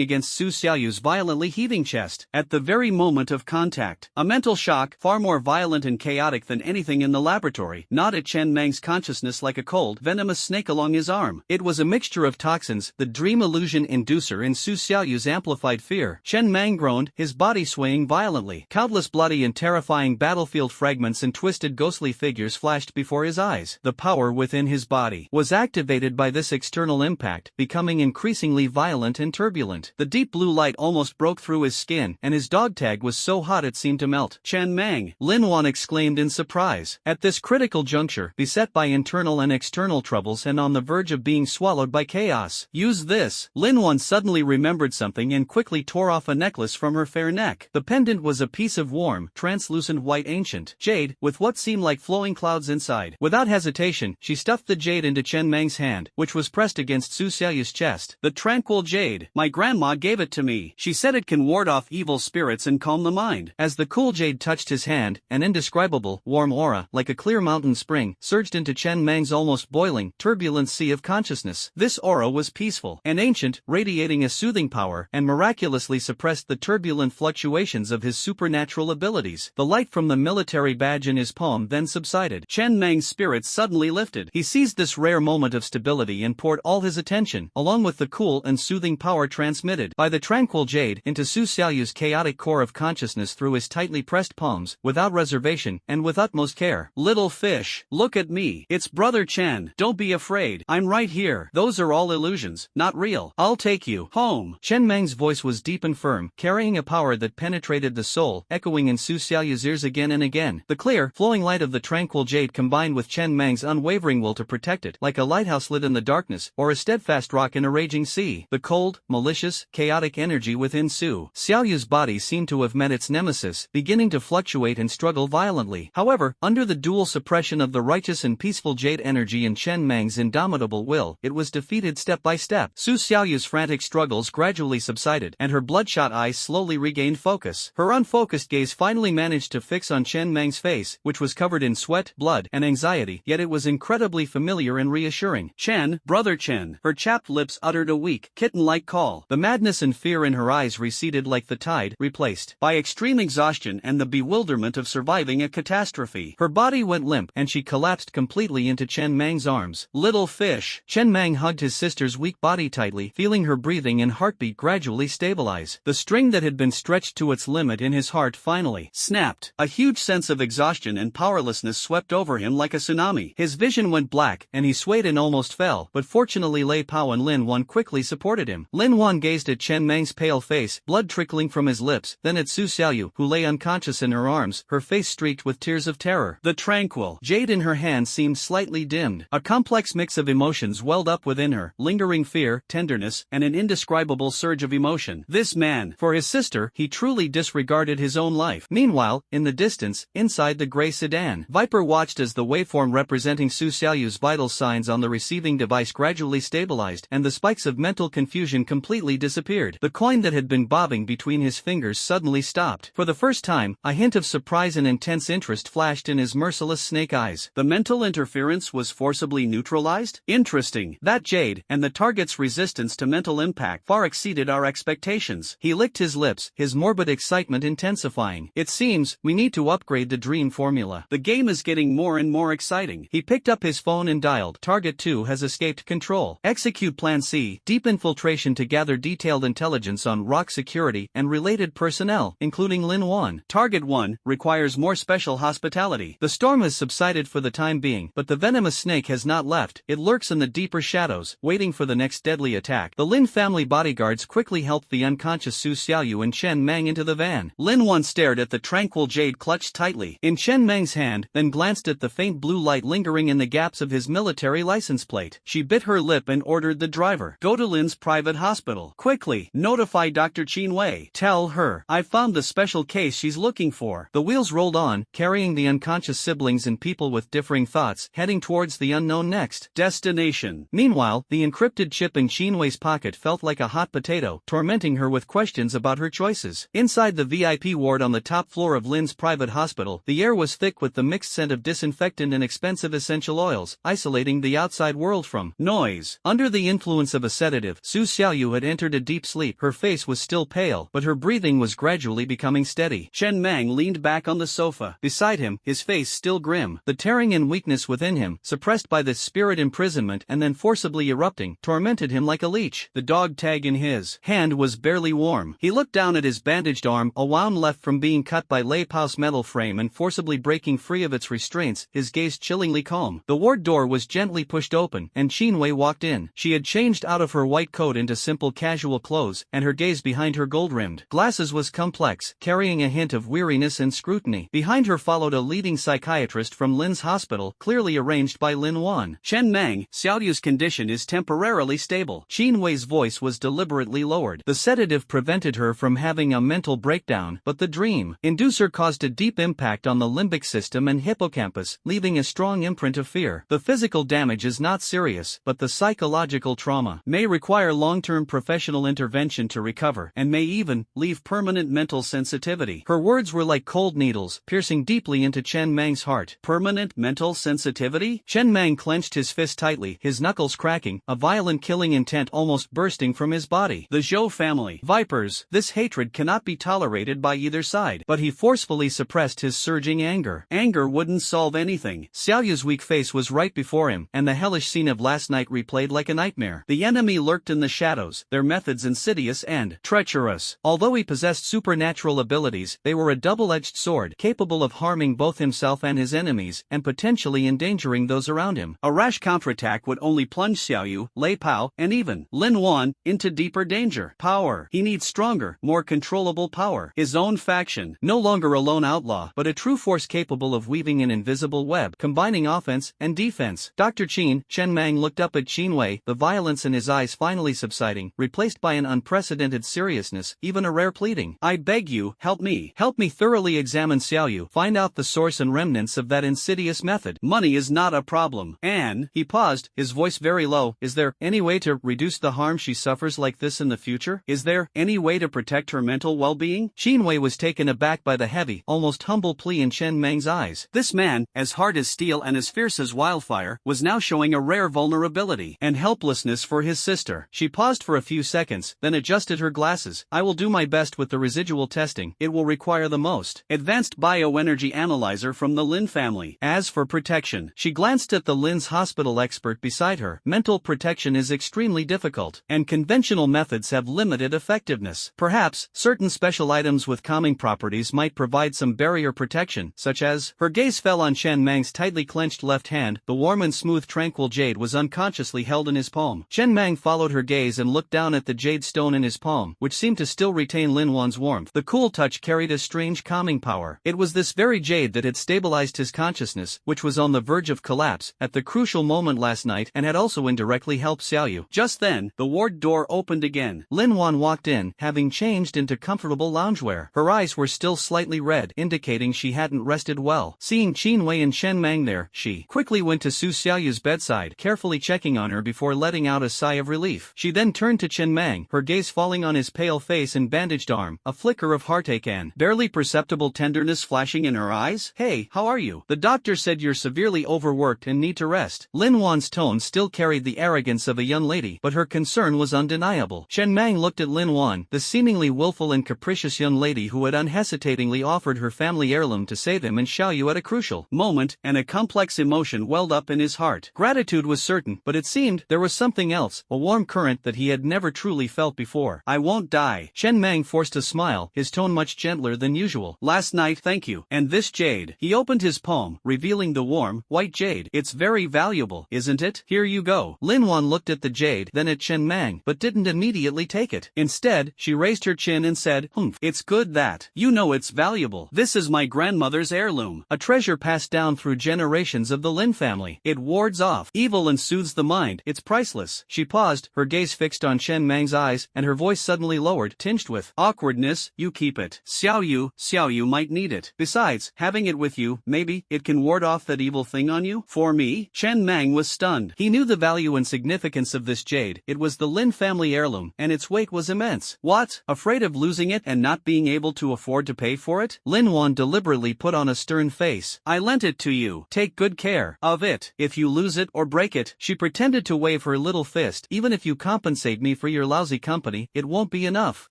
against Su Xiaoyu's violently heaving chest. At the very moment of contact, a mental shock, far more violent and chaotic than anything in the laboratory, gnawed at Chen Meng's consciousness like a cold, venomous snake along his arm. It was a mixture of toxins, the dream illusion inducer in Su Xiaoyu's amplified fear. Chen Meng groaned, his body swaying violently. Countless bloody and terrifying battlefield fragments and twisted ghostly figures flashed before his eyes. The power within his body was activated by this external impact, becoming increasingly violent and turbulent. The deep blue light almost broke through his skin, and his dog tag was so hot it seemed to melt. Chen Meng, Lin Wan exclaimed in surprise. At this critical juncture, beset by internal and external troubles and on the verge of being swallowed by chaos. Use this. Lin Wan suddenly remembered something and quickly tore off a necklace from her fair neck. The pendant was a piece of warm, translucent white ancient jade, with what seemed like flowing clouds inside. Without hesitation, she stuffed the jade into Chen Meng's hand, which was pressed against Su Xiaoyu's chest. The tranquil jade. My grandma gave it to me. She said it can ward off evil spirits and calm the mind. As the cool jade touched his hand, an indescribable, warm aura, like a clear mountain spring, surged into Chen Meng's almost boiling, turbulent sea of consciousness. This aura was peaceful and ancient, radiating a soothing power, and miraculously suppressed the turbulent fluctuations of his supernatural abilities. The light from the military badge in his palm then subsided. Chen Meng's spirits suddenly lifted. He seized this rare moment of stability and poured all his attention, along with the cool and soothing power transmitted by the tranquil jade, into Su Xiaoyu's chaotic core of consciousness through his tightly pressed palms, without reservation, and with utmost care. Little fish, look at me. It's Brother Chen. Don't be afraid. I'm right here. Those are all illusions, not real. I'll take you home. Chen Meng's voice was deep and firm, carrying a power that penetrated the soul, echoing in Su Xiaoyu's ears again and again. The clear, flowing light of the tranquil jade combined with Chen Meng's unwavering will to protect it, like a lighthouse lit in the darkness, or a steadfast rock in a raging sea. The cold, malicious, chaotic energy within Su Xiaoyu's body seemed to have met its nemesis, beginning to fluctuate and struggle violently. However, under the dual suppression of the righteous and peaceful jade energy and Chen Meng's indomitable will, it was defeated step by step. Su Xiaoyu's frantic struggles gradually subsided, and her bloodshot eyes slowly regained focus. Her unfocused gaze finally managed to fix on Chen Meng's face, which was covered in sweat, blood, and anxiety, yet it was incredibly familiar and reassuring. Chen, Brother Chen. Her chapped lips uttered a weak, kitten-like call. The madness and fear in her eyes receded like the tide, replaced by extreme exhaustion and the bewilderment of surviving a catastrophe. Her body went limp, and she collapsed completely into Chen Meng's arms. Little fish. Chen Meng hugged his sister's weak body tightly, feeling her breathing and heartbeat gradually stabilize. The string that had been stretched to its limit in his heart finally snapped. A huge sense of exhaustion and powerlessness swept over him like a tsunami. His vision went black, and he swayed and almost fell, but fortunately Lei Pao and Lin Wan quickly supported him. Lin Wan gazed at Chen Meng's pale face, blood trickling from his lips, then at Su Xiaoyu, who lay unconscious in her arms, her face streaked with tears of terror. The tranquil jade in her hand seemed slightly dimmed. A complex mix of emotions welled up within her, lingering fear, tenderness, and an indescribable surge of emotion. This man, for his sister, he truly disregarded his own life. Meanwhile, in the distance, inside the gray sedan, Viper watched as the waveform representing Su Xiaoyu's vital signs on the receiving device gradually stabilized, and the spikes of mental confusion completely disappeared. The coin that had been bobbing between his fingers suddenly stopped. For the first time, a hint of surprise and intense interest flashed in his merciless snake eyes. The mental interference was forcibly neutralized? Interesting. That jade, and the target's resistance to mental impact, far exceeded our expectations. He licked his lips, his morbid excitement intensifying. It seems, we need to upgrade the dream formula. The game is getting more and more exciting. He picked up his phone and dialed. Target 2 has escaped control. Execute Plan C. Deep infiltration to gather detailed intelligence on rock security and related personnel, including Lin Wan. Target 1 requires more special hospitality. The storm has subsided for the time being, but the venomous snake has not left. It lurks in the deeper shadows, waiting for the next deadly attack. The Lin family bodyguards quickly helped the unconscious Su Xiaoyu and Chen Meng into the van. Lin Wan stared at the tranquil jade clutched tightly in Chen Meng's hand, then glanced at the faint blue light lingering in the gaps of his military license plate. She bit her lip and ordered the driver. Go to Lin's private hospital. Quickly. Notify Dr. Qin Wei. Tell her I found the special case she's looking for. The wheels rolled on, carrying the unconscious siblings and people with differing thoughts, heading towards the unknown next destination. Meanwhile, the encrypted chip in Qin Wei's pocket felt like a hot potato, tormenting her with questions about her choices. Inside the VIP ward on the top floor of Lin's private hospital, The air was thick with the mixed scent of disinfectant and expensive essential oils, isolating the outside world from noise. Under the influence of a sedative, Su Xiaoyu had entered a deep sleep. Her face was still pale, but her breathing was gradually becoming steady. Chen Mang leaned back on the sofa. Beside him, his face still grim. The tearing and weakness within him, suppressed by this spirit imprisonment and then forcibly erupting, tormented him like a leech. The dog tag in his hand was barely warm. He looked down at his bandaged arm, a wound left from being cut by Lei Pao's metal frame and forcibly breaking free of its restraints, his gaze chillingly calm. The ward door was gently pushed open, and Qin Wei walked in. She had changed out of her white coat into simple casual clothes, and her gaze behind her gold-rimmed glasses was complex, carrying a hint of weariness and scrutiny. Behind her followed a leading psychiatrist from Lin's hospital, clearly arranged by Lin Wan. Chen Mang, Xiaoyu's condition is temporarily stable. Qin Wei's voice was deliberately lowered. The sedative prevented her from having a mental breakdown, but the dream inducer caused a deep impact on the limbic system and hippocampus, leaving a strong imprint of fear. The physical damage is not serious, but the psychological trauma may require long-term professional intervention to recover, and may even leave permanent mental sensitivity. Her words were like cold needles, piercing deeply into Chen Mang's heart. Permanent mental sensitivity? Chen Mang clenched his fist tightly, his knuckles cracking, a violent killing intent almost bursting from his body. The Zhou family. Vipers. This hatred cannot be tolerated by either side. But he forcefully suppressed his surging anger. Anger wouldn't solve anything. Xiaoyu's weak face was right before him, and the hellish scene of last night replayed like a nightmare. The enemy lurked in the shadows, their methods insidious and treacherous. Although he possessed supernatural abilities, they were a double-edged sword, capable of harming both himself and his enemies, and potentially endangering those around him. A rash counterattack would only plunge Xiaoyu, Lei Pao, and even Lin Wan into deeper danger. Power. He needs stronger, more controllable power. His own faction. No longer a lone outlaw, but a true force capable of weaving an invisible web, combining offense and defense. Dr. Qin, Chen Mang looked up at Qin Wei, the violence in his eyes finally subsiding, replaced by an unprecedented seriousness, even a rare pleading. I beg you, help me. Help me thoroughly examine Xiaoyu, find out the source and remnants of that insidious method. Money is not a problem. And, he paused, his voice very low, is there any way to reduce the harm she suffers like this in the future? Is there any way to protect her mental well-being? Qin Wei was taken aback by the heavy, almost humble plea in Chen Mang's eyes. This man, as hard as steel and as fierce as wildfire, was now showing a rare vulnerability and helplessness for his sister. She paused for a few seconds, then adjusted her glasses. I will do my best with the residual testing. It will require the most advanced bioenergy analyzer from the Lin family. As for protection, she glanced at the Lin's hospital expert beside her. Mental protection is extremely difficult, and conventional methods have limited effectiveness. Perhaps, certain special items with calming properties might provide some barrier protection, such as... Her gaze fell on Chen Mang's tightly clenched left hand. The warm and smooth tranquil jade was unconsciously held in his palm. Chen Mang followed her gaze and looked down at the jade stone in his palm, which seemed to still retain Lin Wan's warmth. The cool touch carried a strange calming power. It was this very jade that had stabilized his consciousness, which was on the verge of collapse at the crucial moment last night, and had also indirectly helped Xiaoyu. Just then, the ward door opened again. Lin Wan walked in, having changed into comfortable loungewear. Her eyes were still slightly red, indicating she hadn't rested well. Seeing Qin Wei and Chen Mang there, she quickly went to Su Xiaoyu's bedside, carefully checking on her before letting out a sigh of relief. She then turned to Chen Mang, her gaze falling on his pale face and bandaged arm, a flicker of heartache and barely perceptible tenderness flashing in her eyes. Hey, how are you? The doctor said you're severely overworked and need to rest. Lin Wan's tone still carried the arrogance of a young lady, but her concern was undeniable. Chen Mang looked at Lin Wan, the seemingly willful and capricious young lady who had unhesitatingly offered her family heirloom to save him and Xiaoyu at a crucial moment, and a complex emotion welled up in his heart. Gratitude was certain, but it seemed there was something else, a warm current that he had never truly felt before. I won't die. Chen Mang forced a smile, his tone much gentler than usual. Last night, thank you. And this jade. He opened his palm, revealing the warm, white jade. It's very valuable, isn't it? Here you go. Lin Wan looked at the jade, then at Chen Mang, but didn't immediately take it. Instead, she raised her chin and said, "Humph. It's good that you know it's valuable. This is my grandmother's heirloom. A treasure passed down through generations of the Lin family. It wards off evil and soothes the mind. It's priceless." She paused, her gaze fixed on Chen Mang's eyes, and her voice suddenly lowered, tinged with awkwardness. You keep it. Xiaoyu might need it. Besides, having it with you, maybe, it can ward off that evil thing on you? For me? Chen Mang was stunned. He knew the value and significance of this jade. It was the Lin family heirloom, and its weight was immense. What? Afraid of losing it and not being able to afford to pay for it? Lin Wan deliberately deliberately put on a stern face. I lent it to you. Take good care of it. If you lose it or break it, She pretended to wave her little fist. Even if you compensate me for your lousy company, it won't be enough.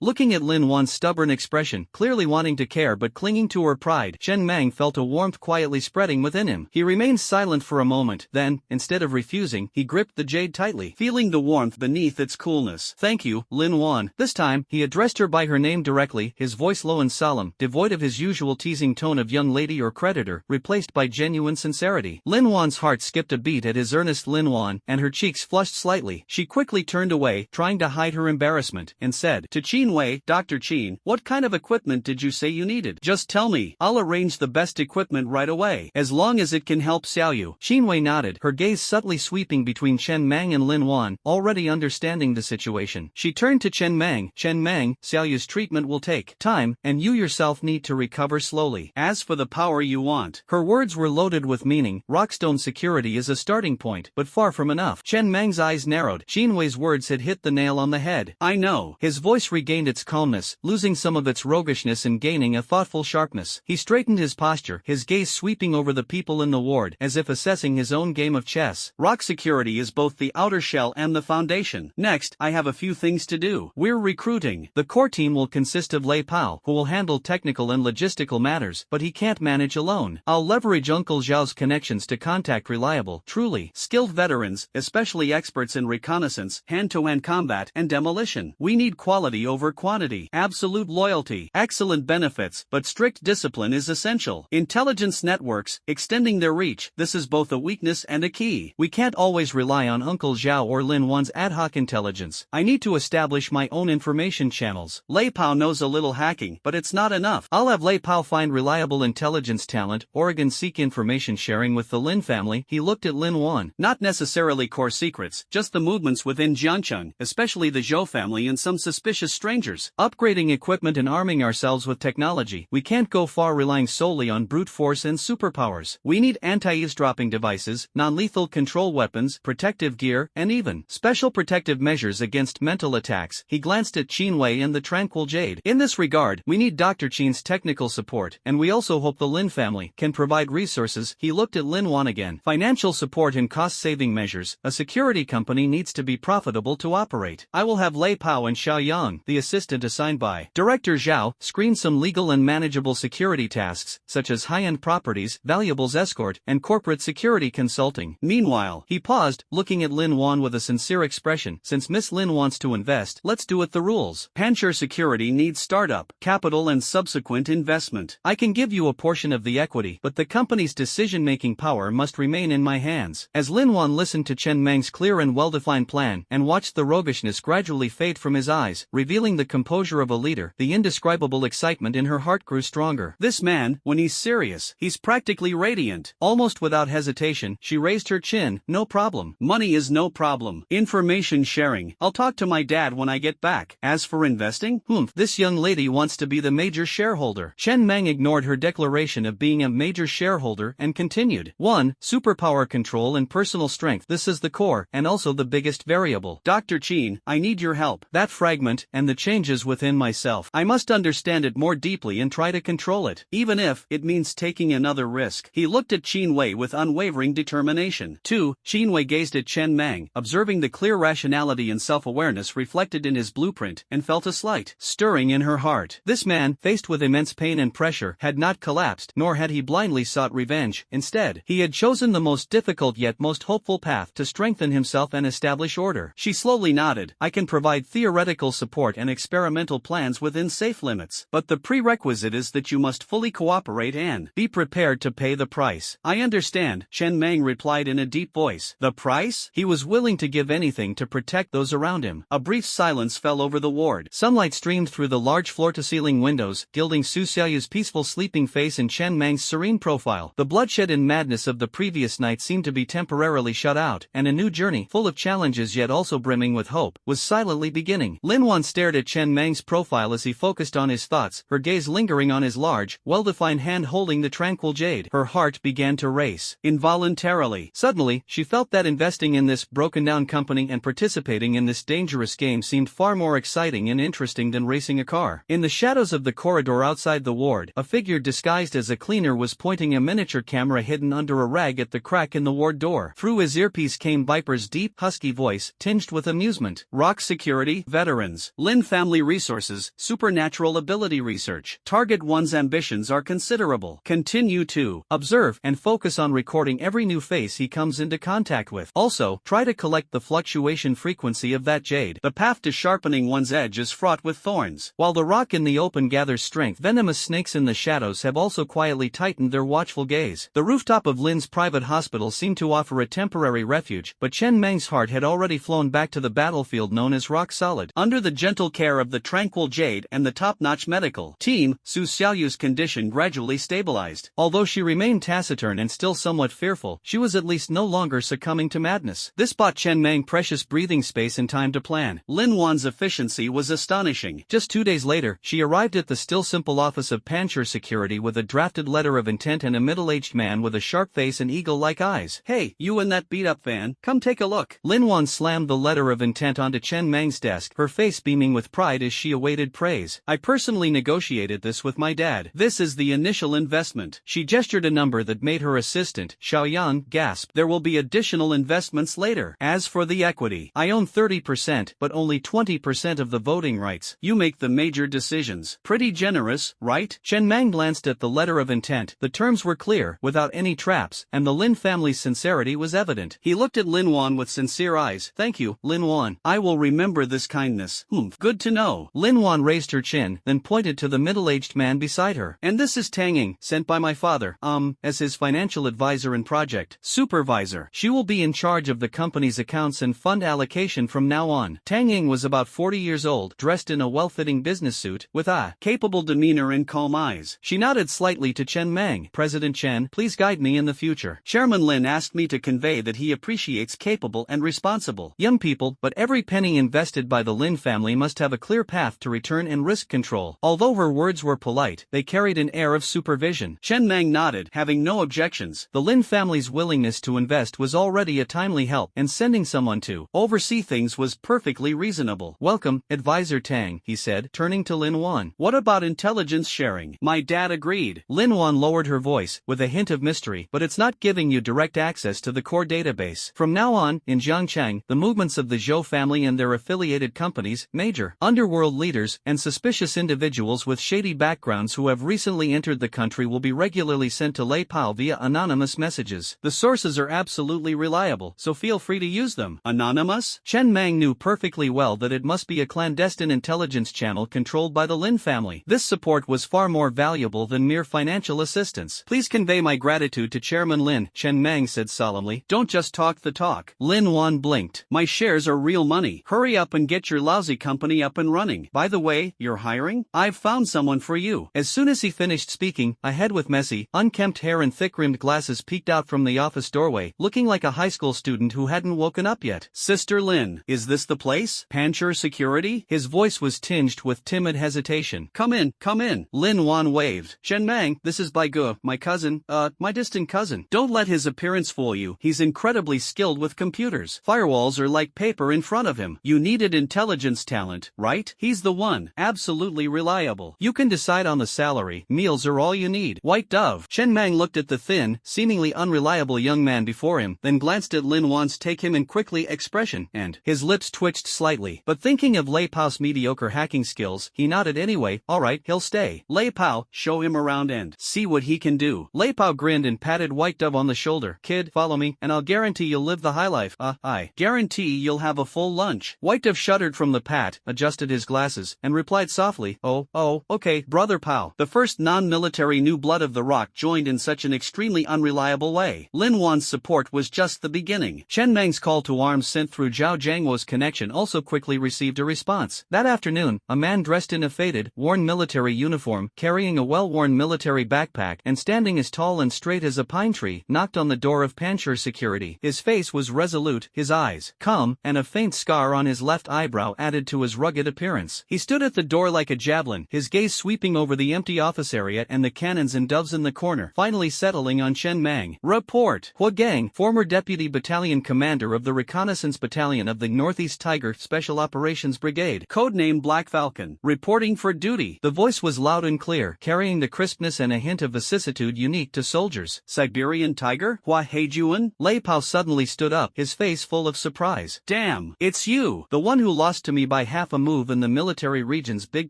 Looking at Lin Wan's stubborn expression, clearly wanting to care but clinging to her pride, Chen Mang felt a warmth quietly spreading within him. He remained silent for a moment, then, instead of refusing, he gripped the jade tightly, feeling the warmth beneath its coolness. Thank you, Lin Wan. This time, he addressed her by her name directly, his voice low and solemn, devoid of his usual teasing tone of young lady or creditor, replaced by genuine sincerity. Lin Wan's heart skipped a beat at his earnest Lin Wan, and her cheeks flushed slightly. She quickly turned away, trying to hide her embarrassment, and said, to Qin Wei, Dr. Qin, what kind of equipment did you say you needed? Just tell me. I'll arrange the best equipment right away, as long as it can help Xiaoyu. Qin Wei nodded, her gaze subtly sweeping between Chen Mang and Lin Wan, already understanding the situation. She turned to Chen Mang. Chen Mang, Xiaoyu's treatment will take time, and you yourself need to recover slowly. As for the power you want. Her words were loaded with meaning. Rockstone security is a starting point, but far from enough. Chen Mang's eyes narrowed. Qin Wei's words had hit the nail on the head. I know. His voice regained its calmness, losing some of its roguishness and gaining a thoughtful sharpness. He straightened his posture, his gaze sweeping over the people in the ward, as if assessing his own game of chess. Rock security is both the outer shell and the foundation. Next, I have a few things to do. We're recruiting. The core team will consist of Lei Pao, who will handle technical and logistical matters, but he can't manage alone. I'll leverage Uncle Zhao's connections to contact reliable, truly skilled veterans, especially experts in reconnaissance, hand-to-hand combat, and demolition. We need quality over quantity, absolute loyalty, excellent benefits, but strict discipline is essential. Intelligence networks, extending their reach, this is both a weakness and a key. We can't always rely on Uncle Zhao or Lin Wan's ad hoc intelligence. I need to establish my own information channels. Lei Pao knows a little hacking, but it's not enough. I'll have Lei Pao find reliable intelligence talent. Oregon seek information sharing with the Lin family. He looked at Lin Wan. Not necessarily core secrets, just the movements within Jiangcheng, especially the Zhou family and some suspicious strangers. Upgrading equipment and arming ourselves with technology. We can't go far relying solely on brute force and superpowers. We need anti-eavesdropping devices, non-lethal control weapons, protective gear, and even special protective measures against mental attacks. He glanced at Qin Wei and the Tranquil Jade. In this regard, we need Dr. Qin's technical support, and we also hope the Lin family can provide resources. He looked at Lin Wan again. Financial support and cost-saving measures. A security company needs to be profitable to operate. I will have Lei Pao and Xiao Yang, the assistant assigned by Director Zhao, screen some legal and manageable security tasks, such as high-end properties, valuables escort, and corporate security consulting. Meanwhile, he paused, looking at Lin Wan with a sincere expression. Since Miss Lin wants to invest, let's do it the rules. Panchur Security needs startup, capital and subsequent investment. I can give you a portion of the equity, but the company's decision-making power must remain in my hands. As Lin Wan listened to Chen Mang's clear and well-defined plan, and watched the roguishness gradually fade from his eyes, revealing the composure of a leader, the indescribable excitement in her heart grew stronger. This man, when he's serious, he's practically radiant. Almost without hesitation, she raised her chin. No problem. Money is no problem. Information sharing. I'll talk to my dad when I get back. As for investing? This young lady wants to be the major shareholder. Chen Mang ignored her declaration of being a major shareholder and continued. 1. Superpower control and personal strength. This is the core, and also the biggest variable. Dr. Qin, I need your help. That fragment, and the changes within myself. I must understand it more deeply and try to control it. Even if it means taking another risk. He looked at Qin Wei with unwavering determination. 2. Qin Wei gazed at Chen Mang, observing the clear rationality and self-awareness reflected in his blueprint, and felt a slight stirring in her heart. This man, faced with immense pain and pressure, had not collapsed, nor had he blindly sought revenge. Instead, he had chosen the most difficult yet most hopeful path to strengthen himself and establish order. She slowly nodded. I can provide theoretical support and experimental plans within safe limits, but the prerequisite is that you must fully cooperate and be prepared to pay the price. I understand, Chen Mang replied in a deep voice. The price? He was willing to give anything to protect those around him. A brief silence fell over the ward. Sunlight streamed through the large floor-to-ceiling windows, gilding Su Xiaoyu's peaceful sleeping face and Chen Mang's serene profile. The bloodshed and madness of the previous night seemed to be temporarily shut out, and a new journey, full of challenges yet also brimming with hope, was silently beginning. Lin Wan stared at Chen Mang's profile as he focused on his thoughts, her gaze lingering on his large, well-defined hand holding the tranquil jade. Her heart began to race. Involuntarily. Suddenly, she felt that investing in this broken-down company and participating in this dangerous game seemed far more exciting and interesting than racing a car. In the shadows of the corridor outside the ward, a figure figure disguised as a cleaner was pointing a miniature camera hidden under a rag at the crack in the ward door. Through his earpiece came Viper's deep, husky voice, tinged with amusement. Rock security, veterans, Lin family resources, supernatural ability research. Target 1's ambitions are considerable. Continue to observe and focus on recording every new face he comes into contact with. Also, try to collect the fluctuation frequency of that jade. The path to sharpening one's edge is fraught with thorns. While the rock in the open gathers strength, venomous snakes in the shadows have also quietly tightened their watchful gaze. The rooftop of Lin's private hospital seemed to offer a temporary refuge, but Chen Meng's heart had already flown back to the battlefield known as Rock Solid. Under the gentle care of the tranquil jade and the top-notch medical team, Su Xiaoyu's condition gradually stabilized. Although she remained taciturn and still somewhat fearful, she was at least no longer succumbing to madness. This bought Chen Meng precious breathing space and time to plan. Lin Wan's efficiency was astonishing. Just 2 days later, she arrived at the still simple office of Panchur Security with a drafted letter of intent and a middle-aged man with a sharp face and eagle-like eyes. "Hey, you and that beat-up van, come take a look." Lin Wan slammed the letter of intent onto Chen Meng's desk, her face beaming with pride as she awaited praise. "I personally negotiated this with my dad. This is the initial investment." She gestured a number that made her assistant, Xiaoyan, gasp. "There will be additional investments later. As for the equity, I own 30%, but only 20% of the voting rights. You make the major decisions. Pretty generous, right?" Chen Meng glanced at the letter of intent. The terms were clear, without any traps, and the Lin family's sincerity was evident. He looked at Lin Wan with sincere eyes. "Thank you, Lin Wan. I will remember this kindness." Good to know." Lin Wan raised her chin, then pointed to the middle-aged man beside her. "And this is Tang Ying, sent by my father, as his financial advisor and project supervisor. She will be in charge of the company's accounts and fund allocation from now on." Tang Ying was about 40 years old, dressed in a well-fitting business suit, with a capable demeanor and calm eyes. She nodded slightly to Chen Meng. "President Chen, please guide me in the future. Chairman Lin asked me to convey that he appreciates capable and responsible young people, but every penny invested by the Lin family must have a clear path to return and risk control." Although her words were polite, they carried an air of supervision. Chen Meng nodded, having no objections. The Lin family's willingness to invest was already a timely help, and sending someone to oversee things was perfectly reasonable. "Welcome, Advisor Tang," he said, turning to Lin Wan. "What about intelligence sharing?" My dad agreed. Lin Wan lowered her voice, with a hint of mystery, "But it's not giving you direct access to the core database. From now on, in Jiangchang, the movements of the Zhou family and their affiliated companies, major underworld leaders, and suspicious individuals with shady backgrounds who have recently entered the country will be regularly sent to Lei Pao via anonymous messages. The sources are absolutely reliable, so feel free to use them." Anonymous? Chen Meng knew perfectly well that it must be a clandestine intelligence channel controlled by the Lin family. This support was far more valuable than mere financial assistance. "Please convey my gratitude to Chairman Lin," Chen Meng said solemnly. "Don't just talk the talk." Lin Wan blinked. "My shares are real money. Hurry up and get your lousy company up and running. By the way, you're hiring? I've found someone for you." As soon as he finished speaking, a head with messy, unkempt hair and thick-rimmed glasses peeked out from the office doorway, looking like a high school student who hadn't woken up yet. "Sister Lin, is this the place? Panchur Security?" His voice was tinged with timid hesitation. Come in, come in." Lin Wan waved. "Chen Meng, this is Bai Ge, my cousin, my distant cousin. Don't let his appearance fool you. He's incredibly skilled with computers. Firewalls are like paper in front of him. You needed intelligence talent, right? He's the one. Absolutely reliable. You can decide on the salary. Meals are all you need." White Dove. Chen Meng looked at the thin, seemingly unreliable young man before him, then glanced at Lin Wan's take-him-in-quickly expression, and his lips twitched slightly. But thinking of Lei Pao's mediocre hacking skills, he nodded anyway. "All right, he'll stay." Lei Pao, show him around and see what he can do. Lei Pao grinned and patted White Dove on the shoulder. "Kid, follow me, and I'll guarantee you'll live the high life." I guarantee you'll have a full lunch." White Dove shuddered from the pat, adjusted his glasses, and replied softly, Oh, okay, Brother Pao." The first non-military new blood of the Rock joined in such an extremely unreliable way. Lin Wan's support was just the beginning. Chen Meng's call to arms sent through Zhao Jiangwo's connection also quickly received a response. That afternoon, a man dressed in a faded, worn military uniform, carrying a well-worn military backpack and standing as tall and straight as a pine tree, knocked on the door of Panchur Security. His face was resolute, his eyes calm, and a faint scar on his left eyebrow added to his rugged appearance. He stood at the door like a javelin, his gaze sweeping over the empty office area and the cannons and doves in the corner, finally settling on Chen Meng. "Report." Hua Gang, former deputy battalion commander of the Reconnaissance Battalion of the Northeast Tiger Special Operations Brigade, codename Black Falcon, reporting for duty. The voice was loud and clear, carrying carrying the crispness and a hint of vicissitude unique to soldiers. Siberian tiger? Hua Heijuan? Lei Pao suddenly stood up, his face full of surprise. Damn, it's you! The one who lost to me by half a move in the military region's big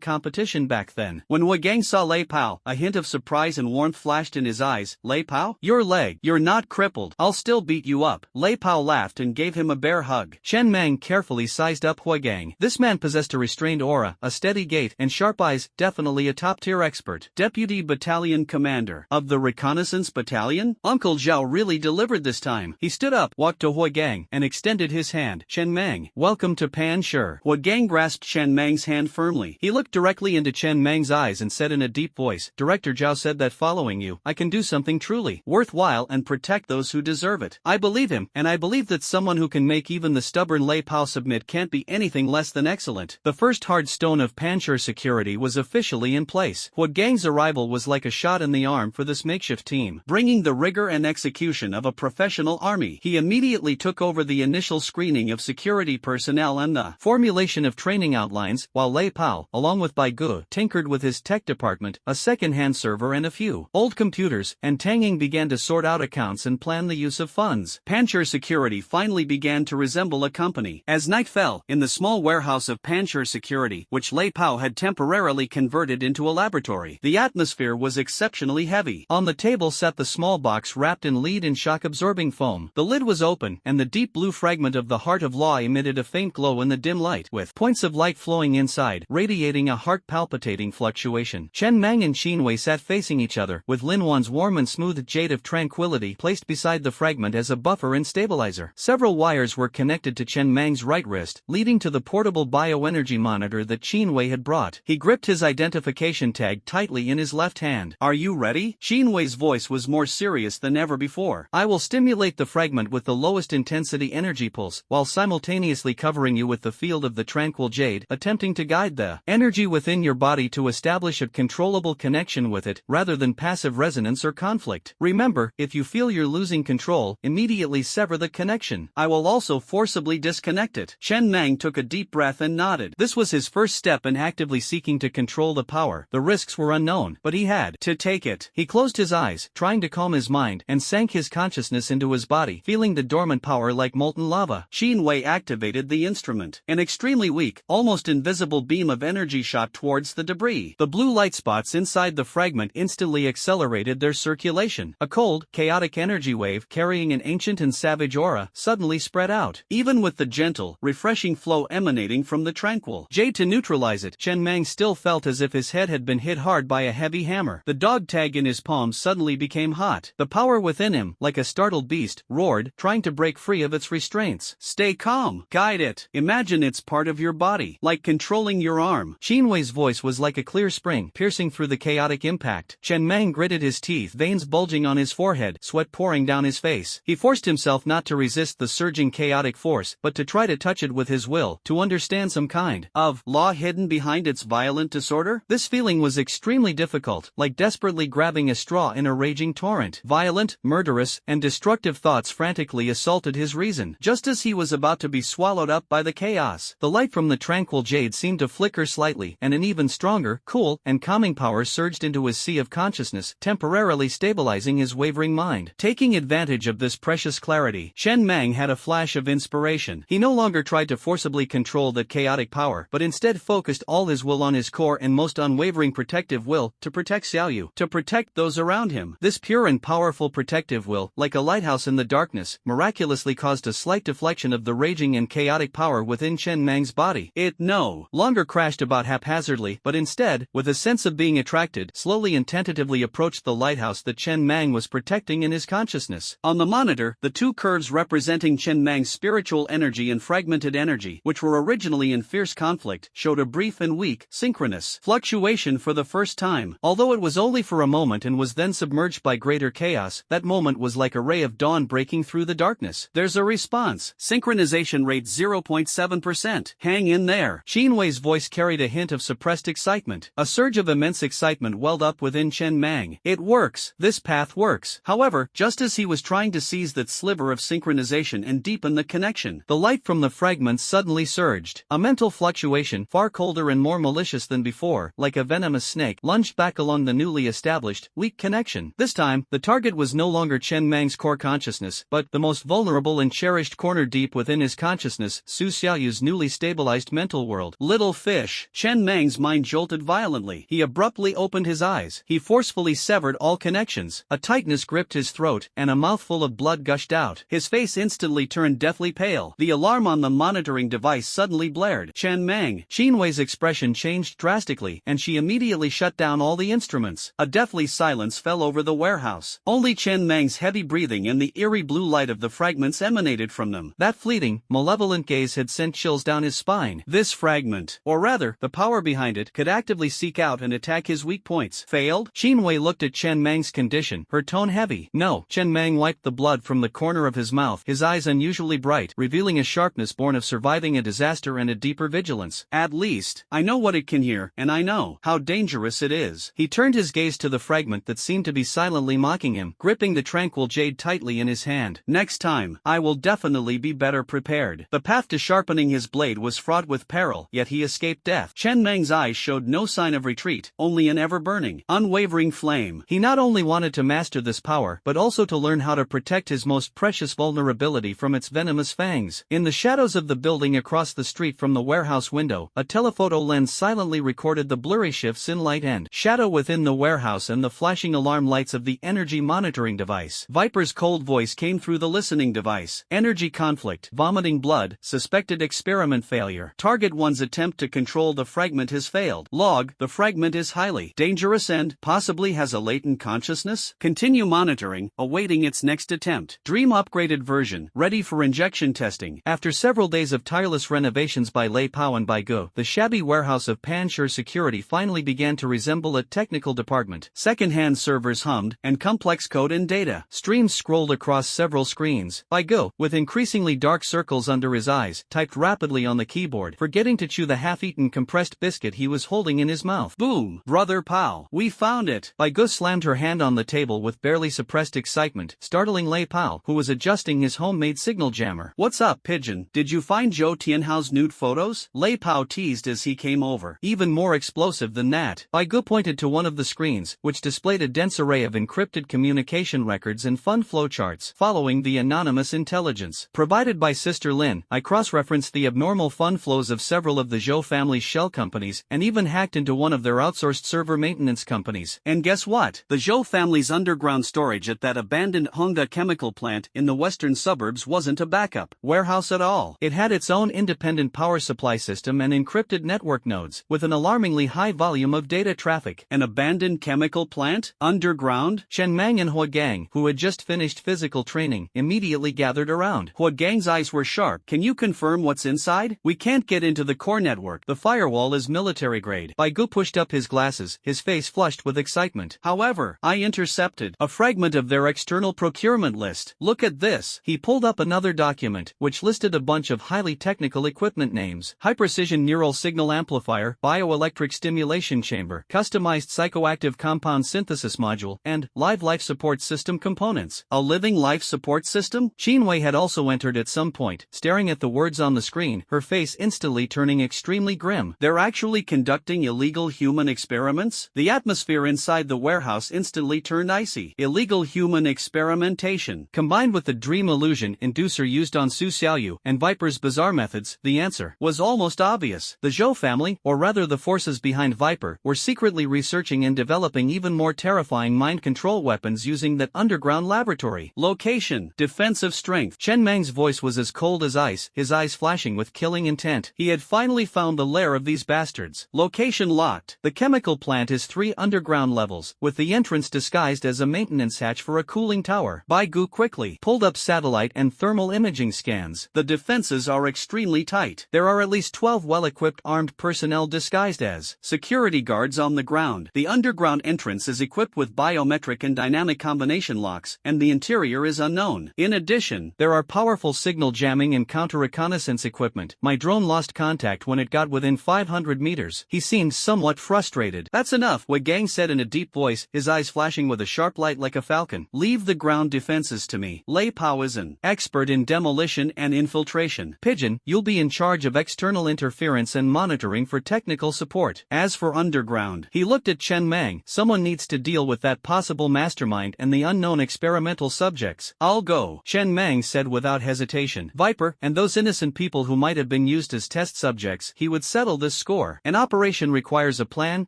competition back then. When Hua Gang saw Lei Pao, a hint of surprise and warmth flashed in his eyes. Lei Pao? Your leg. You're not crippled. I'll still beat you up. Lei Pao laughed and gave him a bear hug. Chen Mang carefully sized up Hua Gang. This man possessed a restrained aura, a steady gait, and sharp eyes, definitely a top-tier expert. Deputy Battalion Commander of the Reconnaissance Battalion? Uncle Zhao really delivered this time. He stood up, walked to Hua Gang, and extended his hand. Chen Mang, welcome to Pan Shi. Hua Gang grasped Chen Mang's hand firmly. He looked directly into Chen Mang's eyes and said in a deep voice, Director Zhao said that following you, I can do something truly worthwhile and protect those who deserve it. I believe him, and I believe that someone who can make even the stubborn Lei Pao submit can't be anything less than excellent. The first hard stone of Panchur security was officially in place. Hua Gang's arrival was like a shot in the arm for this makeshift team, bringing the rigor and execution of a professional army. He immediately took over the initial screening of security personnel and the formulation of training outlines, while Lei Pao, along with Bai Gu, tinkered with his tech department, a second-hand server and a few old computers, and Tang Ying began to sort out accounts and plan the use of funds. Panchur security finally began to resemble a company. As night fell, in the small warehouse of Panchur security, which Lei Pao had temporarily converted into a laboratory, the atmosphere was exceptionally heavy. On the table sat the small box wrapped in lead and shock-absorbing foam. The lid was open, and the deep blue fragment of the Heart of Law emitted a faint glow in the dim light, with points of light flowing inside, radiating a heart-palpitating fluctuation. Chen Mang and Qin Wei sat facing each other, with Lin Wan's warm and smooth jade of tranquility placed beside the fragment as a buffer and stabilizer. Several wires were connected to Chen Mang's right wrist, leading to the portable bioenergy monitor that Qin Wei had brought. He gripped his identification tag tightly in his left hand. Are you ready? Qin Wei's voice was more serious than ever before. I will stimulate the fragment with the lowest intensity energy pulse, while simultaneously covering you with the field of the tranquil jade, attempting to guide the energy within your body to establish a controllable connection with it, rather than passive resonance or conflict. Remember, if you feel you're losing control, immediately sever the connection. I will also forcibly disconnect it. Chen Mang took a deep breath and nodded. This was his first step in actively seeking to control the power. The risks were unknown, but he had to take it. He closed his eyes, trying to calm his mind, and sank his consciousness into his body, feeling the dormant power like molten lava. Qin Wei activated the instrument. An extremely weak, almost invisible beam of energy shot towards the debris. The blue light spots inside the fragment instantly accelerated their circulation. A cold, chaotic energy wave carrying an ancient and savage aura suddenly spread out, even with the gentle, refreshing flow emanating from the tranquil jade to neutralize it. Chen Mang still felt as if his head had been hit hard by a heavy hammer. The dog tag in his palm suddenly became hot. The power within him, like a startled beast, roared, trying to break free of its restraints. Stay calm. Guide it. Imagine it's part of your body, like controlling your arm. Qin Wei's voice was like a clear spring, piercing through the chaotic impact. Chen Mang gritted his teeth, veins bulging on his forehead, sweat pouring down his face. He forced himself not to resist the surging chaotic force, but to try to touch it with his will, to understand some kind of law hidden behind its violent disorder. This feeling was extremely difficult, like desperately grabbing a straw in a raging torrent. Violent, murderous, and destructive thoughts frantically assaulted his reason. Just as he was about to be swallowed up by the chaos, the light from the tranquil jade seemed to flicker slightly, and an even stronger, cool, and calming power surged into his sea of consciousness, temporarily stabilizing his wavering mind. Taking advantage of this precious clarity, Chen Mang had a flash of inspiration. He no longer tried to forcibly control that chaotic power, but instead focused all his will on his core and most unwavering protective will, to protect Xiaoyu, to protect those around him. This pure and powerful protective will, like a lighthouse in the darkness, miraculously caused a slight deflection of the raging and chaotic power within Chen Mang's body. It no longer crashed about haphazardly, but instead, with a sense of being attracted, slowly and tentatively approached the lighthouse that Chen Mang was protecting in his consciousness. On the monitor, the two curves representing Chen Mang's spiritual energy and fragmented energy, which were originally in fierce conflict, showed a brief and weak, synchronous fluctuation for the first time. Although it was only for a moment and was then submerged by greater chaos, that moment was like a ray of dawn breaking through the darkness. There's a response. Synchronization rate 0.7%. Hang in there. Qin Wei's voice carried a hint of suppressed excitement. A surge of immense excitement welled up within Chen Mang. It works. This path works. However, just as he was trying to seize that sliver of synchronization and deepen the connection, the light from the fragments suddenly surged. A mental fluctuation, far colder and more malicious than before, like a venomous snake, lunged back along the newly established, weak connection. This time, the target was no longer Chen Mang's core consciousness, but the most vulnerable and cherished corner deep within his consciousness, Su Xiaoyu's newly stabilized mental world. Little fish. Chen Mang's mind jolted violently. He abruptly opened his eyes. He forcefully severed all connections. A tightness gripped his throat, and a mouthful of blood gushed out. His face instantly turned deathly pale. The alarm on the monitoring device suddenly blared. Chen Meng. Qinwei's expression changed drastically, and she immediately shut down all the instruments. A deathly silence fell over the warehouse. Only Chen Meng's heavy breathing and the eerie blue light of the fragments emanated from them. That fleeting, malevolent gaze had sent chills down his spine. This fragment, or rather, the power behind it, could actively seek out and attack his weak points. Failed? Qinwei looked at Chen Meng's condition, her tone heavy. No. Chen Meng wiped the blood from the corner of his mouth, his eyes unusually bright, revealing a sharpness born of surviving a disaster and a deeper vigilance. At least, I know what it can hear, and I know how dangerous it is. He turned his gaze to the fragment that seemed to be silently mocking him, gripping the tranquil jade tightly in his hand. Next time, I will definitely be better prepared. The path to sharpening his blade was fraught with peril, yet he escaped death. Chen Meng's eyes showed no sign of retreat, only an ever-burning, unwavering flame. He not only wanted to master this power, but also to learn how to protect his most precious vulnerability from its venomous fangs. In the shadows of the building across the street from the warehouse window, a telephoto lens silently recorded the blurry shifts in light and shadow within the warehouse and the flashing alarm lights of the energy monitoring device. Viper's cold voice came through the listening device. Energy conflict, vomiting blood, suspected experiment failure. Target 1's attempt to control the fragment has failed. Log, the fragment is highly dangerous and possibly has a latent consciousness. Continue monitoring, awaiting its next attempt. Dream upgraded version, ready for injection testing. After several days of tireless renovations by Lei Pao and Baigu, the shabby warehouse of Panshur Security finally began to resemble a technical department. Second-hand servers hummed, and complex code and data streams scrolled across several screens. Baigu, with increasingly dark circles under his eyes, typed rapidly on the keyboard, forgetting to chew the half-eaten compressed biscuit he was holding in his mouth. Boom! Brother Pao, we found it! Baigu slammed her hand on the table with barely suppressed excitement, startling Lei Pao, who was adjusting his homemade signal jammer. What's up, Pigeon? Did you find Zhou Tianhao's nude photos? Lei Pao teased as he came over. Even more explosive than that. Baigu pointed to one of the screens, which displayed a dense array of encrypted communication records and fund flowcharts, following the anonymous intelligence provided by Sister Lin. I cross-referenced the abnormal fund flows of several of the Zhou family's shell companies, and even hacked into one of their outsourced server maintenance companies. And guess what? The Zhou family's underground storage at that abandoned Hongda chemical plant in the western suburbs wasn't a backup warehouse at all. It had its own independent power supply system and encrypted network nodes, with an alarmingly high volume of data traffic. An abandoned chemical plant? Underground? Chen Meng and Hua Gang, who had just finished physical training, immediately gathered around. Hua Gang's eyes were sharp. Can you confirm what's inside? We can't get into the core network. The firewall is military grade. Baigu pushed up his glasses, his face flushed with excitement. However, I intercepted a fragment of their external procurement list. Look at this. He pulled up another document, which listed a bunch of highly technical equipment names: high-precision neural signal amplifier, bioelectric stimulation chamber, customized psychoactive compound synthesis module, and live life support system components. A living life support system? Qinwei had also entered at some point, staring at the words on the screen, her face instantly turning extremely grim. They're actually conducting illegal human experiments? The atmosphere inside the warehouse instantly turned icy. Illegal human experimentation. Combined with the dream illusion inducer used on Su Xiaoyu and Viper's bizarre methods, the answer was almost obvious. The Zhou family, or rather the forces behind Viper, were secretly researching and developing even more terrifying mind control weapons using that underground laboratory. Location: defensive strength. Chen Meng's voice was as cold as ice, his eyes flashing with killing intent. He had finally found the lair of these bastards. Location locked. The chemical plant is 3 underground levels, with the entrance disguised as a maintenance hatch for a cooling tower. Baigu quickly pulled up satellite and thermal imaging scans. The defenses are extremely tight. There are at least 12 well-equipped armed personnel disguised as security guards on the ground. The underground entrance is equipped with biometric and dynamic combination locks, and the interior is unknown. In addition, there are powerful signal jamming and counter-reconnaissance equipment. My drone lost contact when it got within 500 meters. He seemed somewhat frustrated. That's enough, Wei Gang said in a deep voice, his eyes flashing with a sharp light like a falcon. Leave the ground defenses to me. Lei Pao is an expert in demolition and infiltration. Pigeon, you'll be in charge of external interference and monitoring for technical support. As for underground, frowned. He looked at Chen Mang. Someone needs to deal with that possible mastermind and the unknown experimental subjects. I'll go, Chen Mang said without hesitation. Viper, and those innocent people who might have been used as test subjects, he would settle this score. An operation requires a plan,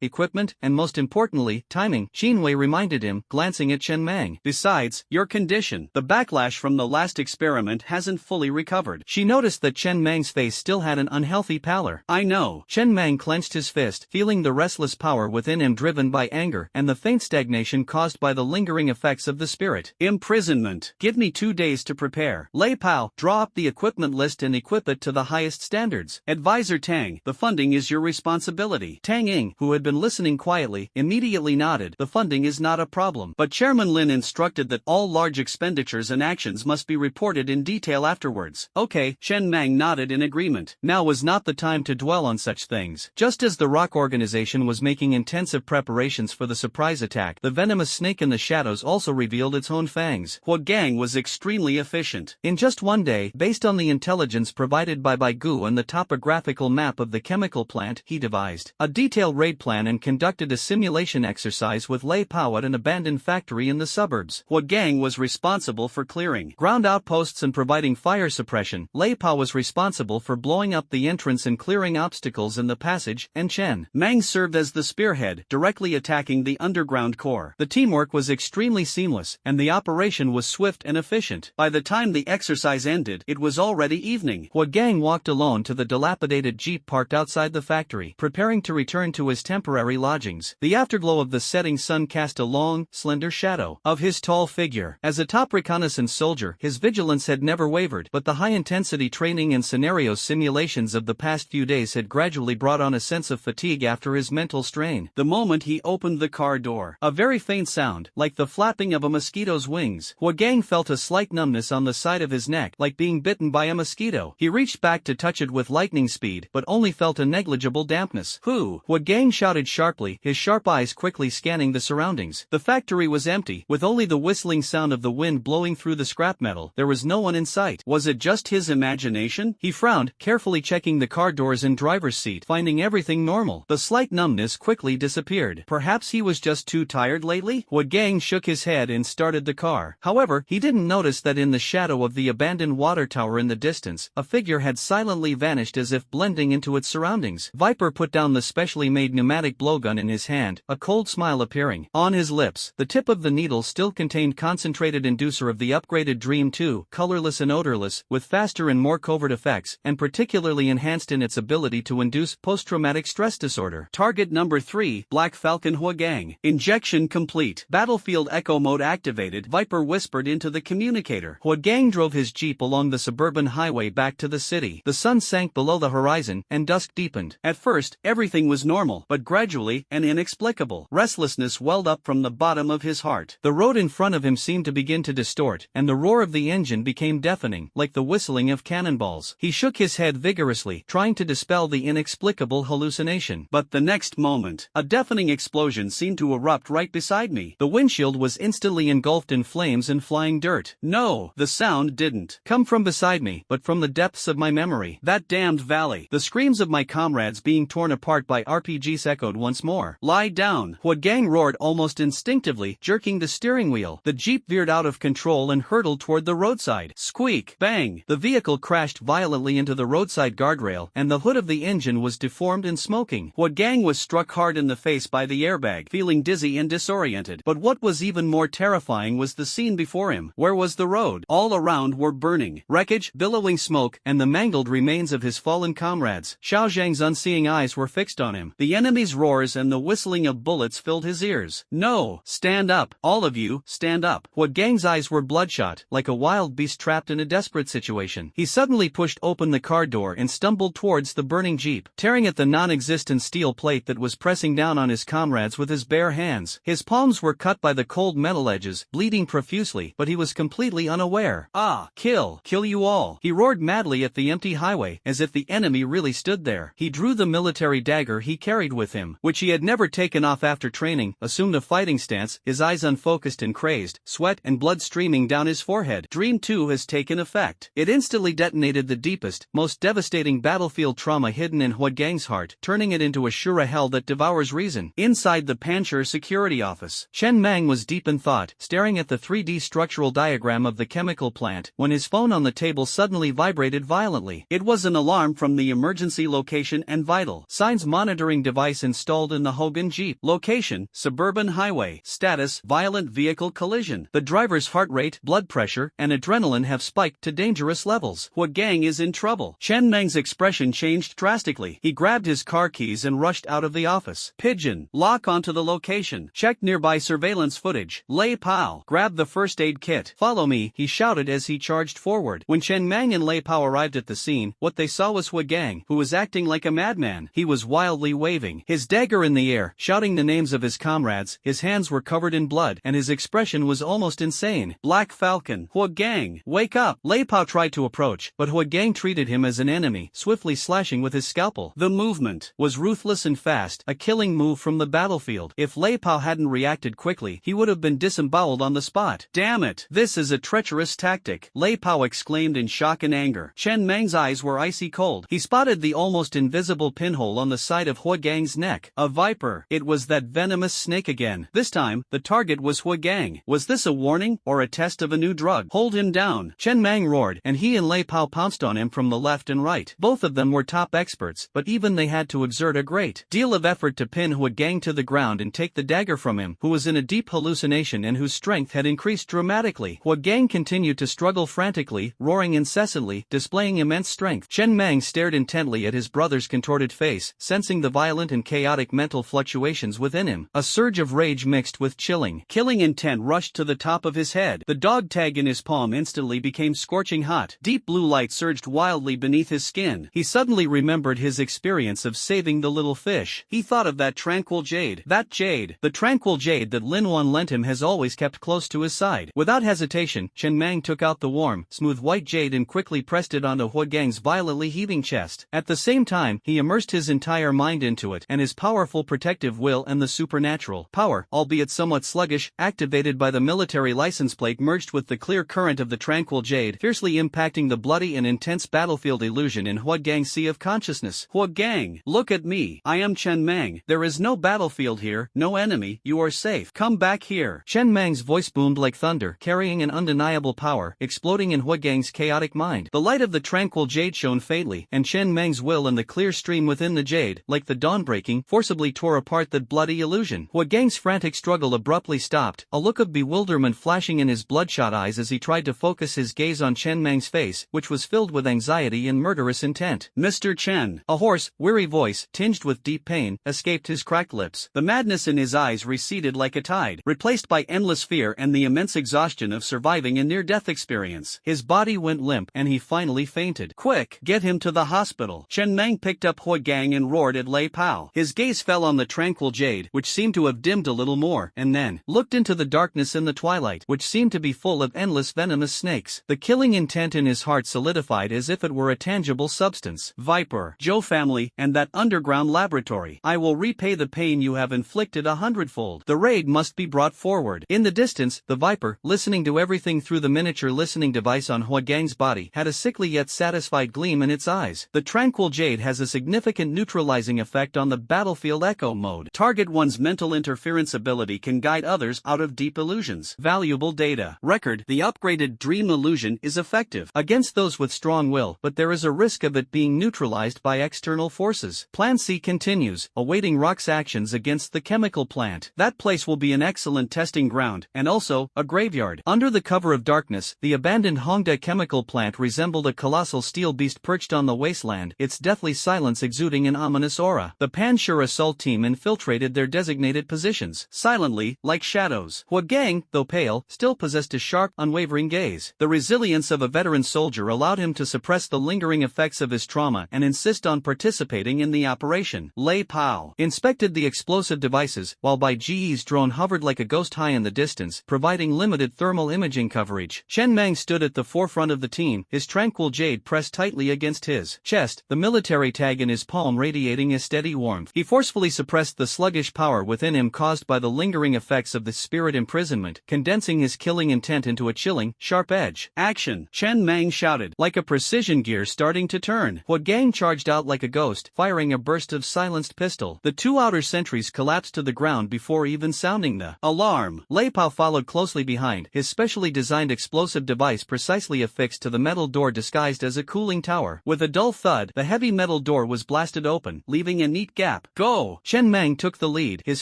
equipment, and most importantly, timing, Qinwei reminded him, glancing at Chen Mang. Besides, your condition. The backlash from the last experiment hasn't fully recovered. She noticed that Chen Mang's face still had an unhealthy pallor. I know. Chen Mang clenched his fist, feeling the restless power within him driven by anger and the faint stagnation caused by the lingering effects of the spirit. Imprisonment. Give me 2 days to prepare. Lei Pao, draw up the equipment list and equip it to the highest standards. Advisor Tang, the funding is your responsibility. Tang Ying, who had been listening quietly, immediately nodded. The funding is not a problem. But Chairman Lin instructed that all large expenditures and actions must be reported in detail afterwards. Okay, Chen Mang nodded in agreement. Now was not the time to dwell on such things. Just as the Rock Organization was making intensive preparations for the surprise attack, the venomous snake in the shadows also revealed its own fangs. Hua Gang was extremely efficient. In just 1 day, based on the intelligence provided by Baigu and the topographical map of the chemical plant, he devised a detailed raid plan and conducted a simulation exercise with Lei Pao at an abandoned factory in the suburbs. Hua Gang was responsible for clearing ground outposts and providing fire suppression. Lei Pao was responsible for blowing up the entrance and clearing obstacles in the passage, and Chen Mang served as the spearhead, directly attacking the underground core. The teamwork was extremely seamless, and the operation was swift and efficient. By the time the exercise ended, it was already evening. Hua Gang walked alone to the dilapidated jeep parked outside the factory, preparing to return to his temporary lodgings. The afterglow of the setting sun cast a long, slender shadow of his tall figure. As a top reconnaissance soldier, his vigilance had never wavered, but the high-intensity training and scenario simulations of the past few days had gradually brought on a sense of fatigue after his mental strain. The moment he opened the car door, a very faint sound, like the flapping of a mosquito's wings. Hua Gang felt a slight numbness on the side of his neck, like being bitten by a mosquito. He reached back to touch it with lightning speed, but only felt a negligible dampness. Who? Hua Gang shouted sharply, his sharp eyes quickly scanning the surroundings. The factory was empty, with only the whistling sound of the wind blowing through the scrap metal. There was no one in sight. Was it just his imagination? He frowned, carefully checking the car doors and driver's seat, finding everything normal. The slight numbness quickly disappeared. Perhaps he was just too tired lately? Hua Gang shook his head and started the car. However, he didn't notice that in the shadow of the abandoned water tower in the distance, a figure had silently vanished as if blending into its surroundings. Viper put down the specially made pneumatic blowgun in his hand, a cold smile appearing on his lips. The tip of the needle still contained concentrated inducer of the upgraded Dream 2, colorless and odorless, with faster and more covert effects, and particularly enhanced in its ability to induce post-traumatic stress disorder. Target number 3, Black Falcon Hua Gang. Injection complete. Battlefield Echo Mode activated, Viper whispered into the communicator. Hua Gang drove his jeep along the suburban highway back to the city. The sun sank below the horizon, and dusk deepened. At first, everything was normal, but gradually, an inexplicable restlessness welled up from the bottom of his heart. The road in front of him seemed to begin to distort, and the roar of the engine became deafening, like the whistling of cannonballs. He shook his head vigorously, trying to dispel the inexplicable hallucination. But the next moment, a deafening explosion seemed to erupt right beside me. The windshield was instantly engulfed in flames and flying dirt. No, the sound didn't come from beside me, but from the depths of my memory. That damned valley. The screams of my comrades being torn apart by RPGs echoed once more. Lie down. Hua Gang roared almost instinctively, jerking the steering wheel. The jeep veered out of control and hurtled toward the roadside. Squeak! Bang! The vehicle crashed violently into the roadside guardrail, and the hood of the engine was deformed and smoking. Hua Gang was struck hard in the face by the airbag, feeling dizzy and disoriented. But what was even more terrifying was the scene before him. Where was the road? All around were burning wreckage, billowing smoke, and the mangled remains of his fallen comrades. Xiao Zhang's unseeing eyes were fixed on him. The enemy's roars and the whistling of bullets filled his ears. No! Stand up! All of you, stand up! Hua Gang's eyes were bloodshot, like a wild beast trapped in a desperate situation. He suddenly pushed open the car door and stumbled towards the burning jeep, tearing at the non-existent steel plate that was pressing down on his comrades with his bare hands. His palms were cut by the cold metal edges, bleeding profusely, but he was completely unaware. Ah! Kill! Kill you all! He roared madly at the empty highway, as if the enemy really stood there. He drew the military dagger he carried with him, which he had never taken off after training, assumed a fighting stance, his eyes unfocused and crazed, sweat and blood streaming down his forehead. Dream 2 has taken effect. It instantly detonated the deepest, most devastating battlefield trauma hidden in Hua Gang's heart, turning it into a Shura hell that divides devours reason. Inside the Pancher security office, Chen Mang was deep in thought, staring at the 3D structural diagram of the chemical plant, when his phone on the table suddenly vibrated violently. It was an alarm from the emergency location and vital signs monitoring device installed in the Hogan Jeep. Location, suburban highway. Status, violent vehicle collision. The driver's heart rate, blood pressure, and adrenaline have spiked to dangerous levels. Hua Gang is in trouble. Chen Meng's expression changed drastically. He grabbed his car keys and rushed out of the office. Pigeon, lock onto the location. Check nearby surveillance footage. Lei Pao, grab the first aid kit. Follow me, he shouted as he charged forward. When Chen Mang and Lei Pao arrived at the scene, what they saw was Hua Gang, who was acting like a madman. He was wildly waving his dagger in the air, shouting the names of his comrades. His hands were covered in blood, and his expression was almost insane. Black Falcon, Hua Gang, wake up! Lei Pao tried to approach, but Hua Gang treated him as an enemy, swiftly slashing with his scalpel. The movement was ruthless and fast, a killing move from the battlefield. If Lei Pao hadn't reacted quickly, he would have been disemboweled on the spot. Damn it! This is a treacherous tactic, Lei Pao exclaimed in shock and anger. Chen Meng's eyes were icy cold. He spotted the almost invisible pinhole on the side of Hua Gang's neck. A viper. It was that venomous snake again. This time, the target was Hua Gang. Was this a warning, or a test of a new drug? Hold him down! Chen Mang roared, and he and Lei Pao pounced on him from the left and right. Both of them were top experts, but even they had to exert a great deal of effort to pin Hua Gang to the ground and take the dagger from him, who was in a deep hallucination and whose strength had increased dramatically. Hua Gang continued to struggle frantically, roaring incessantly, displaying immense strength. Chen Mang stared intently at his brother's contorted face, sensing the violent and chaotic mental fluctuations within him. A surge of rage mixed with chilling, killing intent rushed to the top of his head. The dog tag in his palm instantly became scorching hot. Deep blue light surged wildly beneath his skin. He suddenly remembered his experience of saving the little fish. He thought of that tranquil jade. That jade, the tranquil jade that Lin Wan lent him, has always kept close to his side. Without hesitation, Chen Mang took out the warm, smooth white jade and quickly pressed it onto Hua Gang's violently heaving chest. At the same time, he immersed his entire mind into it, and his powerful protective will and the supernatural power, albeit somewhat sluggish, activated by the military license plate, merged with the clear current of the tranquil jade, fiercely impacting the bloody and intense battlefield illusion in Hua Gang's sea of consciousness. Hua Gang, look at me. I am Chen Mang. There is no battlefield here, no enemy. You are safe. Come back here. Chen Mang's voice boomed like thunder, carrying an undeniable power, exploding in Hua Gang's chaotic mind. The light of the tranquil jade shone faintly, and Chen Mang's will and the clear stream within the jade, like the dawn breaking, forcibly tore apart that bloody illusion. Hua Gang's frantic struggle abruptly stopped, a look of bewilderment flashing in his bloodshot eyes as he tried to focus his gaze on Chen Mang's face, which was filled with anxiety and murderous intent. Mr. Chen. A hoarse, weary voice, tinged with deep pain, escaped his cracked lips. The madness in his eyes receded like a tide, replaced by endless fear and the immense exhaustion of surviving a near-death experience. His body went limp, and he finally fainted. Quick, get him to the hospital. Chen Mang picked up Hua Gang and roared at Lei Pao. His gaze fell on the tranquil jade, which seemed to have dimmed a little more, and then looked into the darkness in the twilight, which seemed to be full of endless venomous snakes. The killing intent in his heart solidified as if it were a tangible substance. Viper, Zhou family, and that underground laboratory. I will repay the pain you have inflicted 100-fold. The raid must be brought forward. In the distance, the Viper, listening to everything through the miniature listening device on Hua Gang's body, had a sickly yet satisfied gleam in its eyes. The tranquil jade has a significant neutralizing effect on the battlefield echo mode. Target one's mental interference ability can guide others out of deep illusions. Valuable data. Record, the upgraded dream illusion is effective against those with strong will, but there is a risk of it being neutralized by external forces. Plan C continues, awaiting Rock's actions against the chemical plant. That place will be an excellent testing ground, and also, a graveyard. Under the cover of darkness, the abandoned Hongda chemical plant resembled a colossal steel beast perched on the wasteland, its deathly silence exuding an ominous aura. The Panshur assault team infiltrated their designated positions, silently, like shadows. Hua Gang, though pale, still possessed a sharp, unwavering gaze. The resilience of a veteran soldier allowed him to suppress the lingering effects of his trauma and insist on participating in the operation. Lei Pao inspected the explosive devices, while Bai Ji's drone hovered like a ghost high in the distance, providing limited thermal imaging coverage. Chen Mang stood at the forefront of the team, his tranquil jade pressed tightly against his chest, the military tag in his palm radiating a steady warmth. He forcefully suppressed the sluggish power within him caused by the lingering effects of the spirit imprisonment, condensing his killing intent into a chilling, sharp edge. Action! Chen Mang shouted, like a precision gear starting to turn. Hua Gang charged out like a ghost, firing a burst of silenced pistols. battle. The two outer sentries collapsed to the ground before even sounding the alarm. Lei Pao followed closely behind, his specially designed explosive device precisely affixed to the metal door disguised as a cooling tower. With a dull thud, the heavy metal door was blasted open, leaving a neat gap. Go! Chen Mang took the lead, his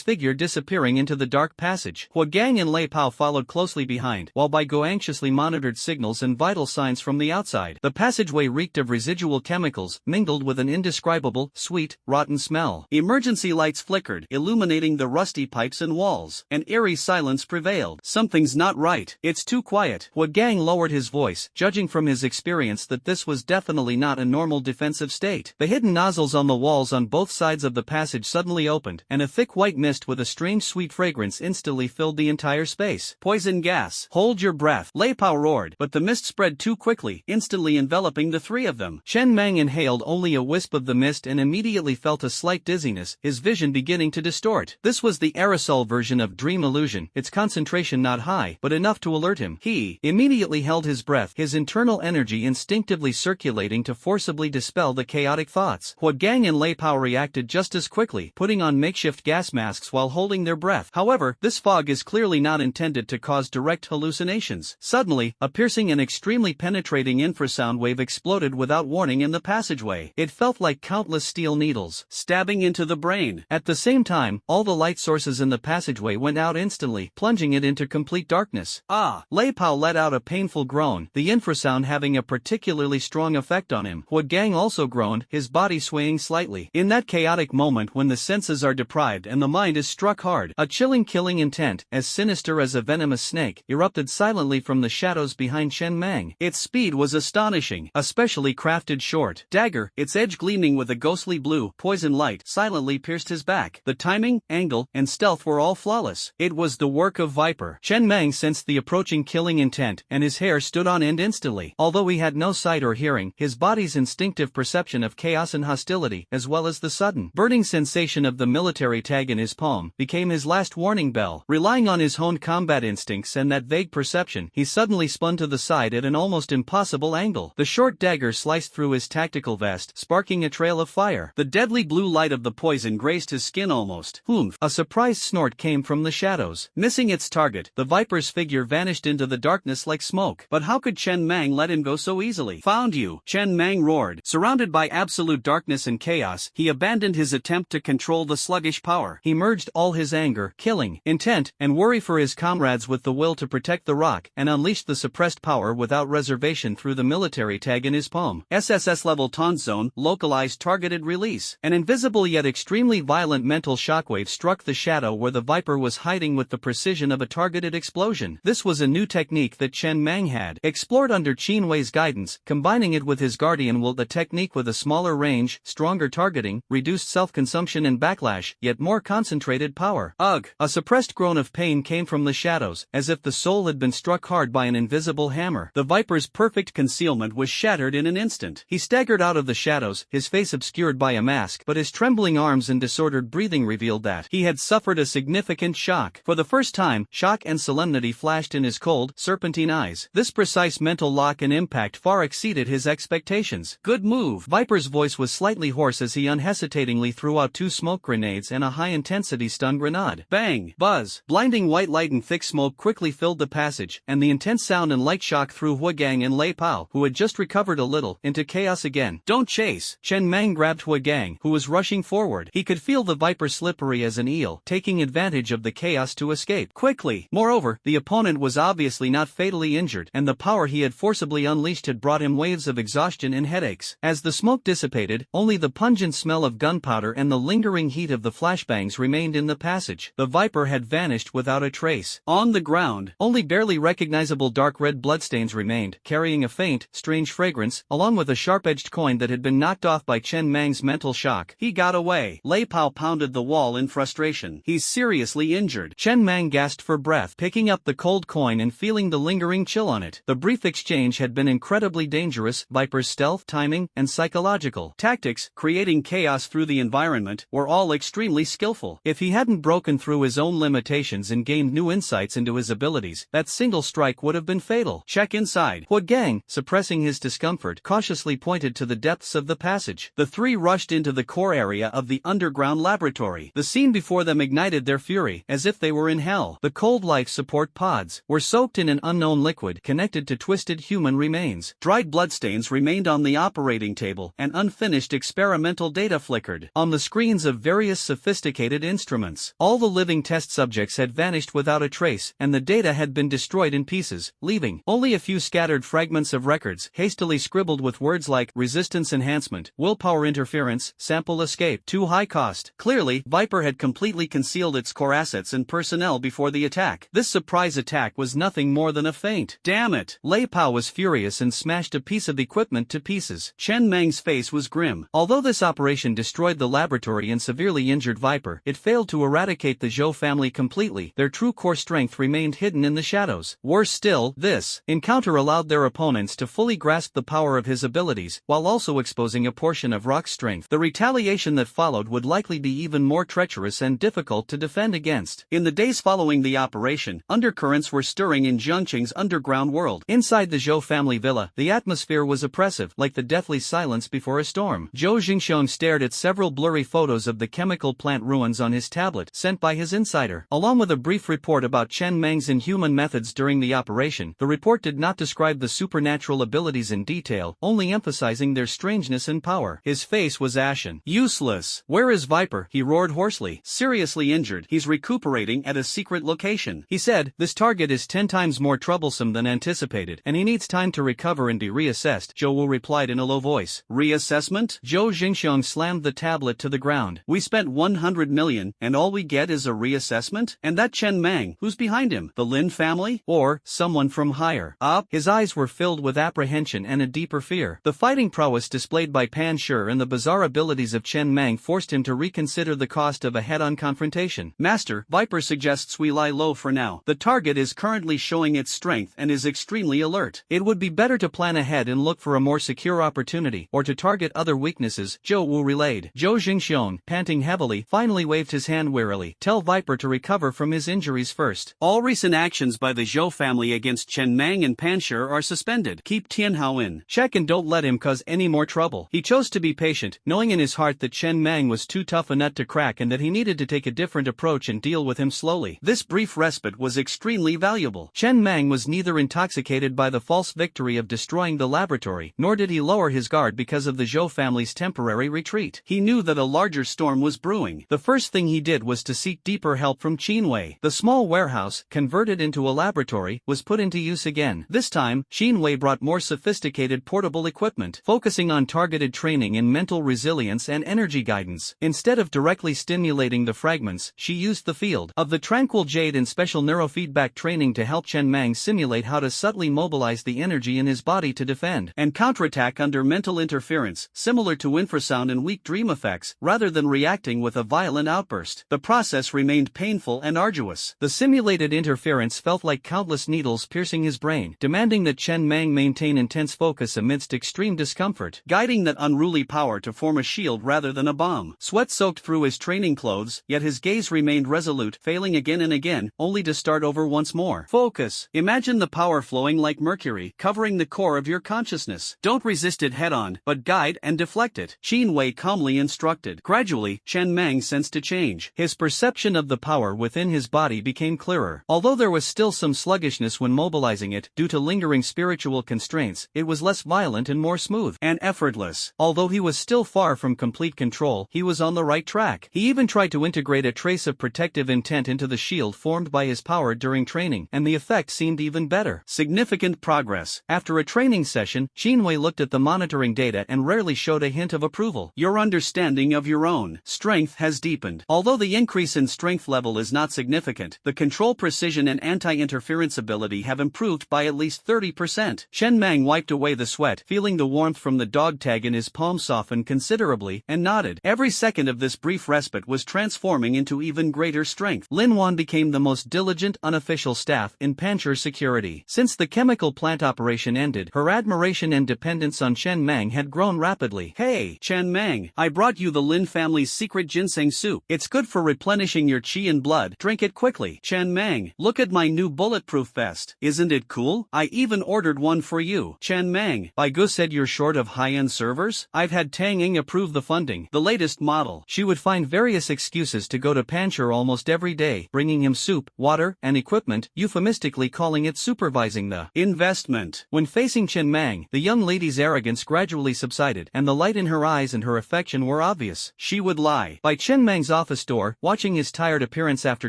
figure disappearing into the dark passage. Hua Gang and Lei Pao followed closely behind, while Bai Go anxiously monitored signals and vital signs from the outside. The passageway reeked of residual chemicals, mingled with an indescribable, sweet, rotten smell. Emergency lights flickered, illuminating the rusty pipes and walls. An eerie silence prevailed. Something's not right. It's too quiet. Hua Gang lowered his voice, judging from his experience that this was definitely not a normal defensive state. The hidden nozzles on the walls on both sides of the passage suddenly opened, and a thick white mist with a strange sweet fragrance instantly filled the entire space. Poison gas. Hold your breath. Lei Pao roared, but the mist spread too quickly, instantly enveloping the three of them. Chen Mang inhaled only a wisp of the mist and immediately felt a slight dizziness, his vision beginning to distort. This was the aerosol version of dream illusion, its concentration not high, but enough to alert him. He immediately held his breath, his internal energy instinctively circulating to forcibly dispel the chaotic thoughts. Hua Gang and Lei Pao reacted just as quickly, putting on makeshift gas masks while holding their breath. However, this fog is clearly not intended to cause direct hallucinations. Suddenly, a piercing and extremely penetrating infrasound wave exploded without warning in the passageway. It felt like countless steel needles, stabbing into the brain. At the same time, all the light sources in the passageway went out instantly, plunging it into complete darkness. Ah! Lei Pao let out a painful groan, the infrasound having a particularly strong effect on him. Hua Gang also groaned, his body swaying slightly. In that chaotic moment when the senses are deprived and the mind is struck hard, a chilling killing intent, as sinister as a venomous snake, erupted silently from the shadows behind Chen Mang. Its speed was astonishing, a specially crafted short dagger, its edge gleaming with a ghostly blue poison light, silently pierced his back. The timing, angle, and stealth were all flawless. It was the work of Viper. Chen Mang sensed the approaching killing intent, and his hair stood on end instantly. Although he had no sight or hearing, his body's instinctive perception of chaos and hostility, as well as the sudden, burning sensation of the military tag in his palm, became his last warning bell. Relying on his honed combat instincts and that vague perception, he suddenly spun to the side at an almost impossible angle. The short dagger sliced through his tactical vest, sparking a trail of fire. The deadly blue light of the poison grazed his skin almost. Whoomph! A surprised snort came from the shadows. Missing its target, the Viper's figure vanished into the darkness like smoke. But how could Chen Mang let him go so easily? Found you! Chen Mang roared. Surrounded by absolute darkness and chaos, he abandoned his attempt to control the sluggish power. He merged all his anger, killing, intent, and worry for his comrades with the will to protect the rock, and unleashed the suppressed power without reservation through the military tag in his palm. SSS level taunt zone, localized targeted release. An invisible yet extremely violent mental shockwave struck the shadow where the Viper was hiding with the precision of a targeted explosion. This was a new technique that Chen Mang had explored under Qin Wei's guidance, combining it with his guardian will, the technique with a smaller range, stronger targeting, reduced self-consumption and backlash, yet more concentrated power. Ugh! A suppressed groan of pain came from the shadows, as if the soul had been struck hard by an invisible hammer. The Viper's perfect concealment was shattered in an instant. He staggered out of the shadows, his face obscured by a mask, but his trembling arms and disordered breathing revealed that he had suffered a significant shock. For the first time, shock and solemnity flashed in his cold, serpentine eyes. This precise mental lock and impact far exceeded his expectations. Good move! Viper's voice was slightly hoarse as he unhesitatingly threw out 2 smoke grenades and a high-intensity stun grenade. Bang! Buzz! Blinding white light and thick smoke quickly filled the passage, and the intense sound and light shock threw Hua Gang and Lei Pao, who had just recovered a little, into chaos again. Don't chase! Chen Mang grabbed Hua Gang, who was rushing forward. He could feel the Viper slippery as an eel, taking advantage of the chaos to escape quickly. Moreover, the opponent was obviously not fatally injured, and the power he had forcibly unleashed had brought him waves of exhaustion and headaches. As the smoke dissipated, only the pungent smell of gunpowder and the lingering heat of the flashbangs remained in the passage. The Viper had vanished without a trace. On the ground, only barely recognizable dark red bloodstains remained, carrying a faint, strange fragrance, along with a sharp-edged coin that had been knocked off by Chen Mang's mental shock. He got away. Lei Pao pounded the wall in frustration. He's seriously injured. Chen Mang gasped for breath, picking up the cold coin and feeling the lingering chill on it. The brief exchange had been incredibly dangerous. Viper's stealth, timing, and psychological tactics, creating chaos through the environment, were all extremely skillful. If he hadn't broken through his own limitations and gained new insights into his abilities, that single strike would have been fatal. Check inside. Hua Gang, suppressing his discomfort, cautiously pointed to the depths of the passage. The three rushed into the core area of the the underground laboratory. The scene before them ignited their fury, as if they were in hell. The cold life support pods were soaked in an unknown liquid connected to twisted human remains. Dried bloodstains remained on the operating table, and unfinished experimental data flickered on the screens of various sophisticated instruments. All the living test subjects had vanished without a trace, and the data had been destroyed in pieces, leaving only a few scattered fragments of records, hastily scribbled with words like resistance enhancement, willpower interference, sample escape, too high cost. Clearly, Viper had completely concealed its core assets and personnel before the attack. This surprise attack was nothing more than a feint. Damn it! Lei Pao was furious and smashed a piece of equipment to pieces. Chen Mang's face was grim. Although this operation destroyed the laboratory and severely injured Viper, it failed to eradicate the Zhou family completely. Their true core strength remained hidden in the shadows. Worse still, this encounter allowed their opponents to fully grasp the power of his abilities, while also exposing a portion of Rock's strength. The retaliation that followed would likely be even more treacherous and difficult to defend against. In the days following the operation, undercurrents were stirring in Jiangqing's underground world. Inside the Zhou family villa, the atmosphere was oppressive, like the deathly silence before a storm. Zhou Jingxiong stared at several blurry photos of the chemical plant ruins on his tablet, sent by his insider. Along with a brief report about Chen Mang's inhuman methods during the operation, the report did not describe the supernatural abilities in detail, only emphasizing their strangeness and power. His face was ashen. Useless. Where is Viper? He roared hoarsely. Seriously injured. He's recuperating at a secret location. He said, this target is 10 times more troublesome than anticipated, and he needs time to recover and be reassessed. Zhou Wu replied in a low voice. Reassessment? Zhou Jingxiong slammed the tablet to the ground. We spent 100 million, and all we get is a reassessment? And that Chen Mang, who's behind him? The Lin family? Or someone from higher up? His eyes were filled with apprehension and a deeper fear. The fighting prowess displayed by Pan Shi and the bizarre abilities of Chen Mang forced him to reconsider the cost of a head-on confrontation. Master, Viper suggests we lie low for now. The target is currently showing its strength and is extremely alert. It would be better to plan ahead and look for a more secure opportunity, or to target other weaknesses, Zhou Wu relayed. Zhou Jingxiong, panting heavily, finally waved his hand wearily. Tell Viper to recover from his injuries first. All recent actions by the Zhou family against Chen Mang and Pan Shi are suspended. Keep Tianhao in check and don't let him cause any more trouble. He chose to be patient, knowing in his heart that Chen Mang was too tough a nut to crack and that he needed to take a different approach and deal with him slowly. This brief respite was extremely valuable. Chen Mang was neither intoxicated by the false victory of destroying the laboratory, nor did he lower his guard because of the Zhou family's temporary retreat. He knew that a larger storm was brewing. The first thing he did was to seek deeper help from Qinwei. The small warehouse, converted into a laboratory, was put into use again. This time, Qinwei brought more sophisticated portable equipment, focusing on targeted training in mental resilience and energy guidance. Instead of directly stimulating the fragments, she used the field of the tranquil jade and special neurofeedback training to help Chen Mang simulate how to subtly mobilize the energy in his body to defend and counterattack under mental interference, similar to infrasound and weak dream effects, rather than reacting with a violent outburst. The process remained painful and arduous. The simulated interference felt like countless needles piercing his brain, demanding that Chen Mang maintain intense focus amidst extreme discomfort, guiding that unruly power to form a shield rather than a bomb. Sweat soaked through his training clothes, yet his gaze remained resolute, failing again and again, only to start over once more. Focus. Imagine the power flowing like mercury, covering the core of your consciousness. Don't resist it head-on, but guide and deflect it, Qin Wei calmly instructed. Gradually, Chen Mang sensed a change. His perception of the power within his body became clearer. Although there was still some sluggishness when mobilizing it, due to lingering spiritual constraints, it was less violent and more smooth and effortless. Although he was still far from complete control, he was on the right track. He even tried to integrate a trace of protective intent into the shield formed by his power during training, and the effect seemed even better. Significant progress. After a training session, Qinwei looked at the monitoring data and rarely showed a hint of approval. Your understanding of your own strength has deepened. Although the increase in strength level is not significant, the control precision and anti-interference ability have improved by at least 30%. Chen Mang wiped away the sweat, feeling the warmth from the dog tag in his palm soften considerably, and nodded. Every second of this brief respite was transforming into even greater strength. Lin Wan became the most diligent unofficial staff in Panchur security. Since the chemical plant operation ended, her admiration and dependence on Chen Mang had grown rapidly. Hey, Chen Mang, I brought you the Lin family's secret ginseng soup. It's good for replenishing your qi and blood. Drink it quickly. Chen Mang, look at my new bulletproof vest. Isn't it cool? I even ordered one for you. Chen Mang, Bai Gu said you're short of high-end servers? I've had Tang Ying approve the funding. The latest latest model. She would find various excuses to go to Pancher almost every day, bringing him soup, water, and equipment, euphemistically calling it supervising the investment. When facing Chen Mang, the young lady's arrogance gradually subsided, and the light in her eyes and her affection were obvious. She would lie. By Chen Mang's office door, watching his tired appearance after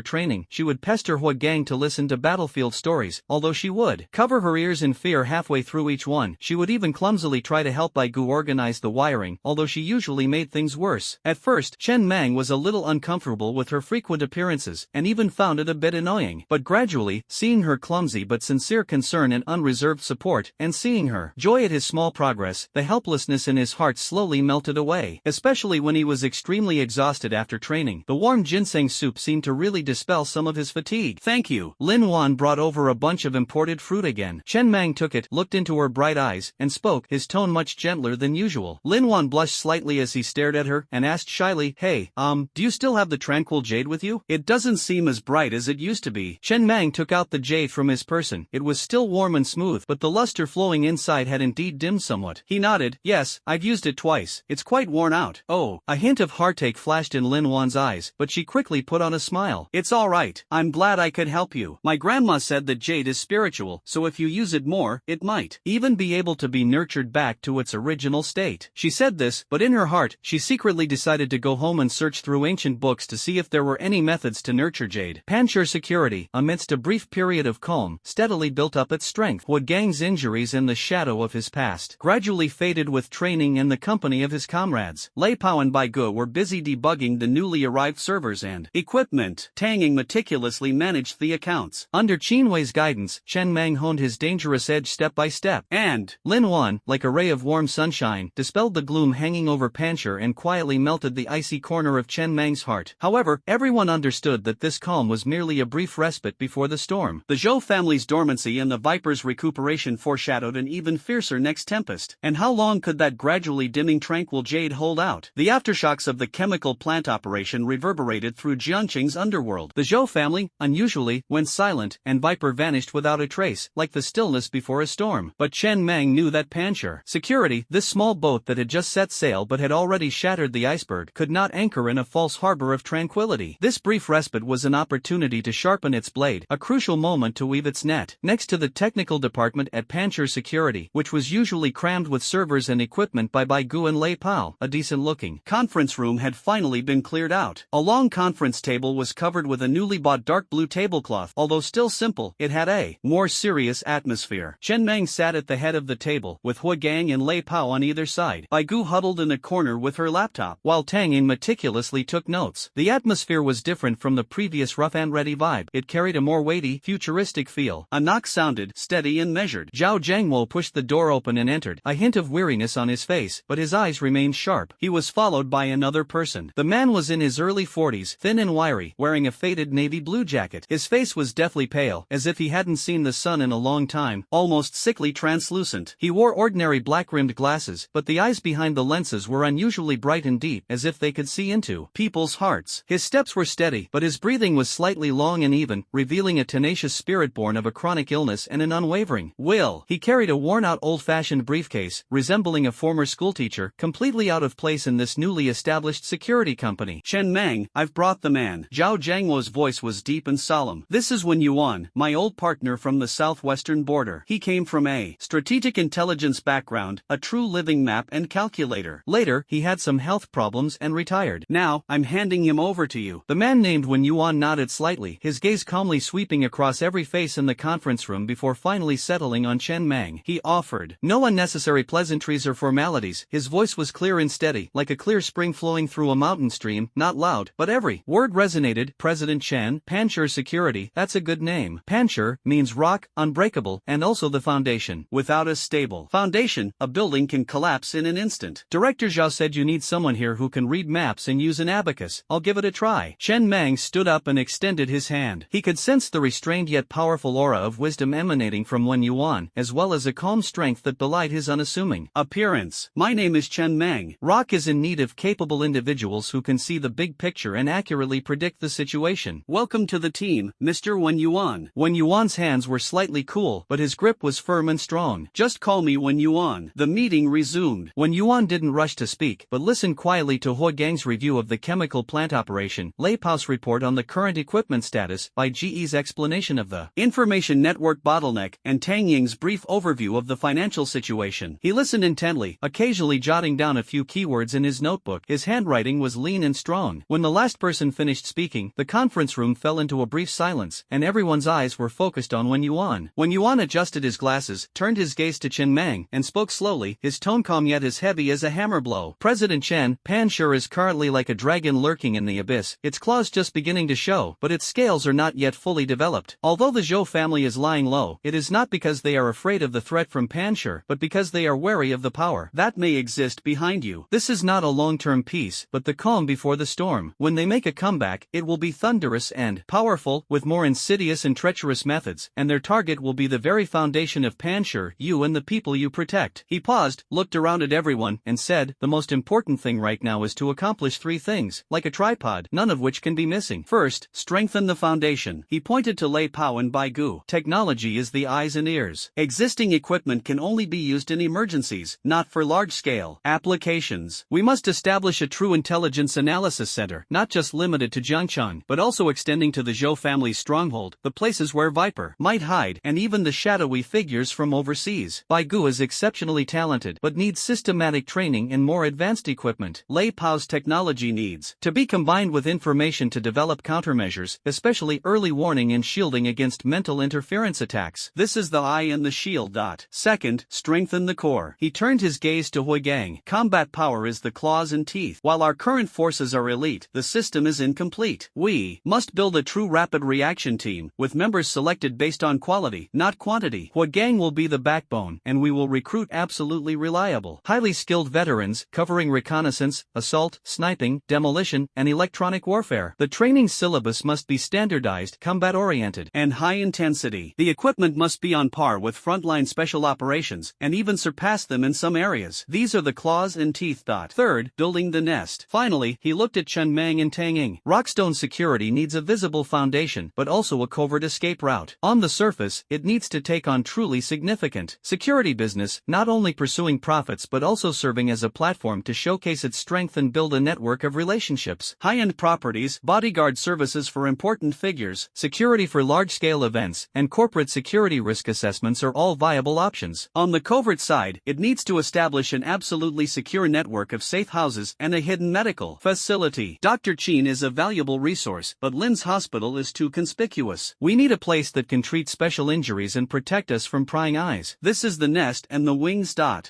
training, she would pester Hua Gang to listen to battlefield stories, although she would cover her ears in fear halfway through each one. She would even clumsily try to help Bai Gu organize the wiring, although she usually made things worse. At first, Chen Mang was a little uncomfortable with her frequent appearances, and even found it a bit annoying. But gradually, seeing her clumsy but sincere concern and unreserved support, and seeing her joy at his small progress, the helplessness in his heart slowly melted away. Especially when he was extremely exhausted after training, the warm ginseng soup seemed to really dispel some of his fatigue. Thank you. Lin Wan brought over a bunch of imported fruit again. Chen Mang took it, looked into her bright eyes, and spoke, his tone much gentler than usual. Lin Wan blushed slightly as he stared at her, and asked shyly, "Hey, do you still have the tranquil jade with you? It doesn't seem as bright as it used to be." Chen Mang took out the jade from his person. It was still warm and smooth, but the luster flowing inside had indeed dimmed somewhat. He nodded. "Yes, I've used it twice. It's quite worn out." "Oh." A hint of heartache flashed in Lin Wan's eyes, but she quickly put on a smile. "It's all right. I'm glad I could help you. My grandma said that jade is spiritual, so if you use it more, it might even be able to be nurtured back to its original state." She said this, but in her heart, she secretly decided to go home and search through ancient books to see if there were any methods to nurture jade. Pancher Security, amidst a brief period of calm, steadily built up its strength. Hua Gang's injuries and the shadow of his past gradually faded with training and the company of his comrades. Lei Pao and Bai Gu were busy debugging the newly arrived servers and equipment. Tang Ying meticulously managed the accounts. Under Qin Wei's guidance, Chen Mang honed his dangerous edge step by step. And Lin Wan, like a ray of warm sunshine, dispelled the gloom hanging over Pancher and quietly melted the icy corner of Chen Mang's heart. However, everyone understood that this calm was merely a brief respite before the storm. The Zhou family's dormancy and the Viper's recuperation foreshadowed an even fiercer next tempest. And how long could that gradually dimming tranquil jade hold out? The aftershocks of the chemical plant operation reverberated through Jianqing's underworld. The Zhou family, unusually, went silent, and Viper vanished without a trace, like the stillness before a storm. But Chen Mang knew that Pancher Security, this small boat that had just set sail but had already shattered the iceberg, could not anchor in a false harbor of tranquility. This brief respite was an opportunity to sharpen its blade, a crucial moment to weave its net. Next to the technical department at Pancher Security, which was usually crammed with servers and equipment by Bai Gu and Lei Pao, a decent-looking conference room had finally been cleared out. A long conference table was covered with a newly bought dark blue tablecloth. Although still simple, it had a more serious atmosphere. Chen Mang sat at the head of the table, with Hua Gang and Lei Pao on either side. Bai Gu huddled in a corner with her laptop, while Tang Ying meticulously took notes. The atmosphere was different from the previous rough and ready vibe. It carried a more weighty, futuristic feel. A knock sounded, steady and measured. Zhao Jiangwo pushed the door open and entered, a hint of weariness on his face, but his eyes remained sharp. He was followed by another person. The man was in his early 40s, thin and wiry, wearing a faded navy blue jacket. His face was deathly pale, as if he hadn't seen the sun in a long time, almost sickly translucent. He wore ordinary black-rimmed glasses, but the eyes behind the lenses were unusually bright and deep, as if they could see into people's hearts. His steps were steady, but his breathing was slightly long and even, revealing a tenacious spirit born of a chronic illness and an unwavering will. He carried a worn-out old-fashioned briefcase, resembling a former schoolteacher, completely out of place in this newly established security company. "Chen Mang, I've brought the man." Zhao Jiangwo's voice was deep and solemn. "This is Wen Yuan, my old partner from the southwestern border. He came from a strategic intelligence background, a true living map and calculator. Later, he had some health problems and retired. Now, I'm handing him over to you." The man named Wen Yuan nodded slightly, his gaze calmly sweeping across every face in the conference room before finally settling on Chen Mang. He offered no unnecessary pleasantries or formalities. His voice was clear and steady, like a clear spring flowing through a mountain stream, not loud, but every word resonated. "President Chen, Pancher Security, that's a good name. Pancher means rock, unbreakable, and also the foundation. Without a stable foundation, a building can collapse in an instant. Director Zhao said you need someone here who can read maps and use an abacus. I'll give it a try." Chen Mang stood up and extended his hand. He could sense the restrained yet powerful aura of wisdom emanating from Wen Yuan, as well as a calm strength that belied his unassuming appearance. "My name is Chen Mang. Rock is in need of capable individuals who can see the big picture and accurately predict the situation. Welcome to the team, Mr. Wen Yuan." Wen Yuan's hands were slightly cool, but his grip was firm and strong. "Just call me Wen Yuan." The meeting resumed. Wen Yuan didn't rush to speak, but listened quietly to Hua Gang's review of the chemical plant operation, Lei Pao's report on the current equipment status, Bai Ji's explanation of the information network bottleneck, and Tang Ying's brief overview of the financial situation. He listened intently, occasionally jotting down a few keywords in his notebook. His handwriting was lean and strong. When the last person finished speaking, the conference room fell into a brief silence, and everyone's eyes were focused on Wen Yuan. Wen Yuan adjusted his glasses, turned his gaze to Chen Mang, and spoke slowly, his tone calm yet as heavy as a hammer blow. President Chen, Pan Sure is currently like a dragon lurking in the abyss, its claws just beginning to show, but its scales are not yet fully developed. Although the Zhou family is lying low, it is not because they are afraid of the threat from Pan Sure, but because they are wary of the power that may exist behind you. This is not a long-term peace, but the calm before the storm. When they make a comeback, it will be thunderous and powerful, with more insidious and treacherous methods, and their target will be the very foundation of Pan Sure, you and the people you protect. He paused, looked around at everyone, and said, the most important thing right now is to accomplish three things, like a tripod, none of which can be missing. First, strengthen the foundation. He pointed to Lei Pao and Bai Gu. Technology is the eyes and ears. Existing equipment can only be used in emergencies, not for large-scale applications. We must establish a true intelligence analysis center, not just limited to Jiangchang, but also extending to the Zhou family's stronghold, the places where Viper might hide, and even the shadowy figures from overseas. Bai Gu is exceptionally talented, but needs systematic training and more advanced equipment. Lei Pao's technology needs to be combined with information to develop countermeasures, especially early warning and shielding against mental interference attacks. This is the eye and the shield. Second, strengthen the core. He turned his gaze to Hui Gang. Combat power is the claws and teeth. While our current forces are elite, the system is incomplete. We must build a true rapid reaction team, with members selected based on quality, not quantity. Hui Gang will be the backbone, and we will recruit absolutely reliable, highly skilled veterans, covering reconnaissance, assault, sniping, demolition, and electronic warfare. The training syllabus must be standardized, combat-oriented, and high-intensity. The equipment must be on par with frontline special operations, and even surpass them in some areas. These are the claws and teeth. Third, building the nest. Finally, he looked at Chen Mang and Tang Ying. Rockstone security needs a visible foundation, but also a covert escape route. On the surface, it needs to take on truly significant security business, not only pursuing profits but also serving as a platform to showcase its strength and build a network of relationships. High-end properties, bodyguard services for important figures, security for large-scale events, and corporate security risk assessments are all viable options. On the covert side, it needs to establish an absolutely secure network of safe houses and a hidden medical facility. Dr. Qin is a valuable resource, but Lin's hospital is too conspicuous. We need a place that can treat special injuries and protect us from prying eyes. This is the nest and the wings.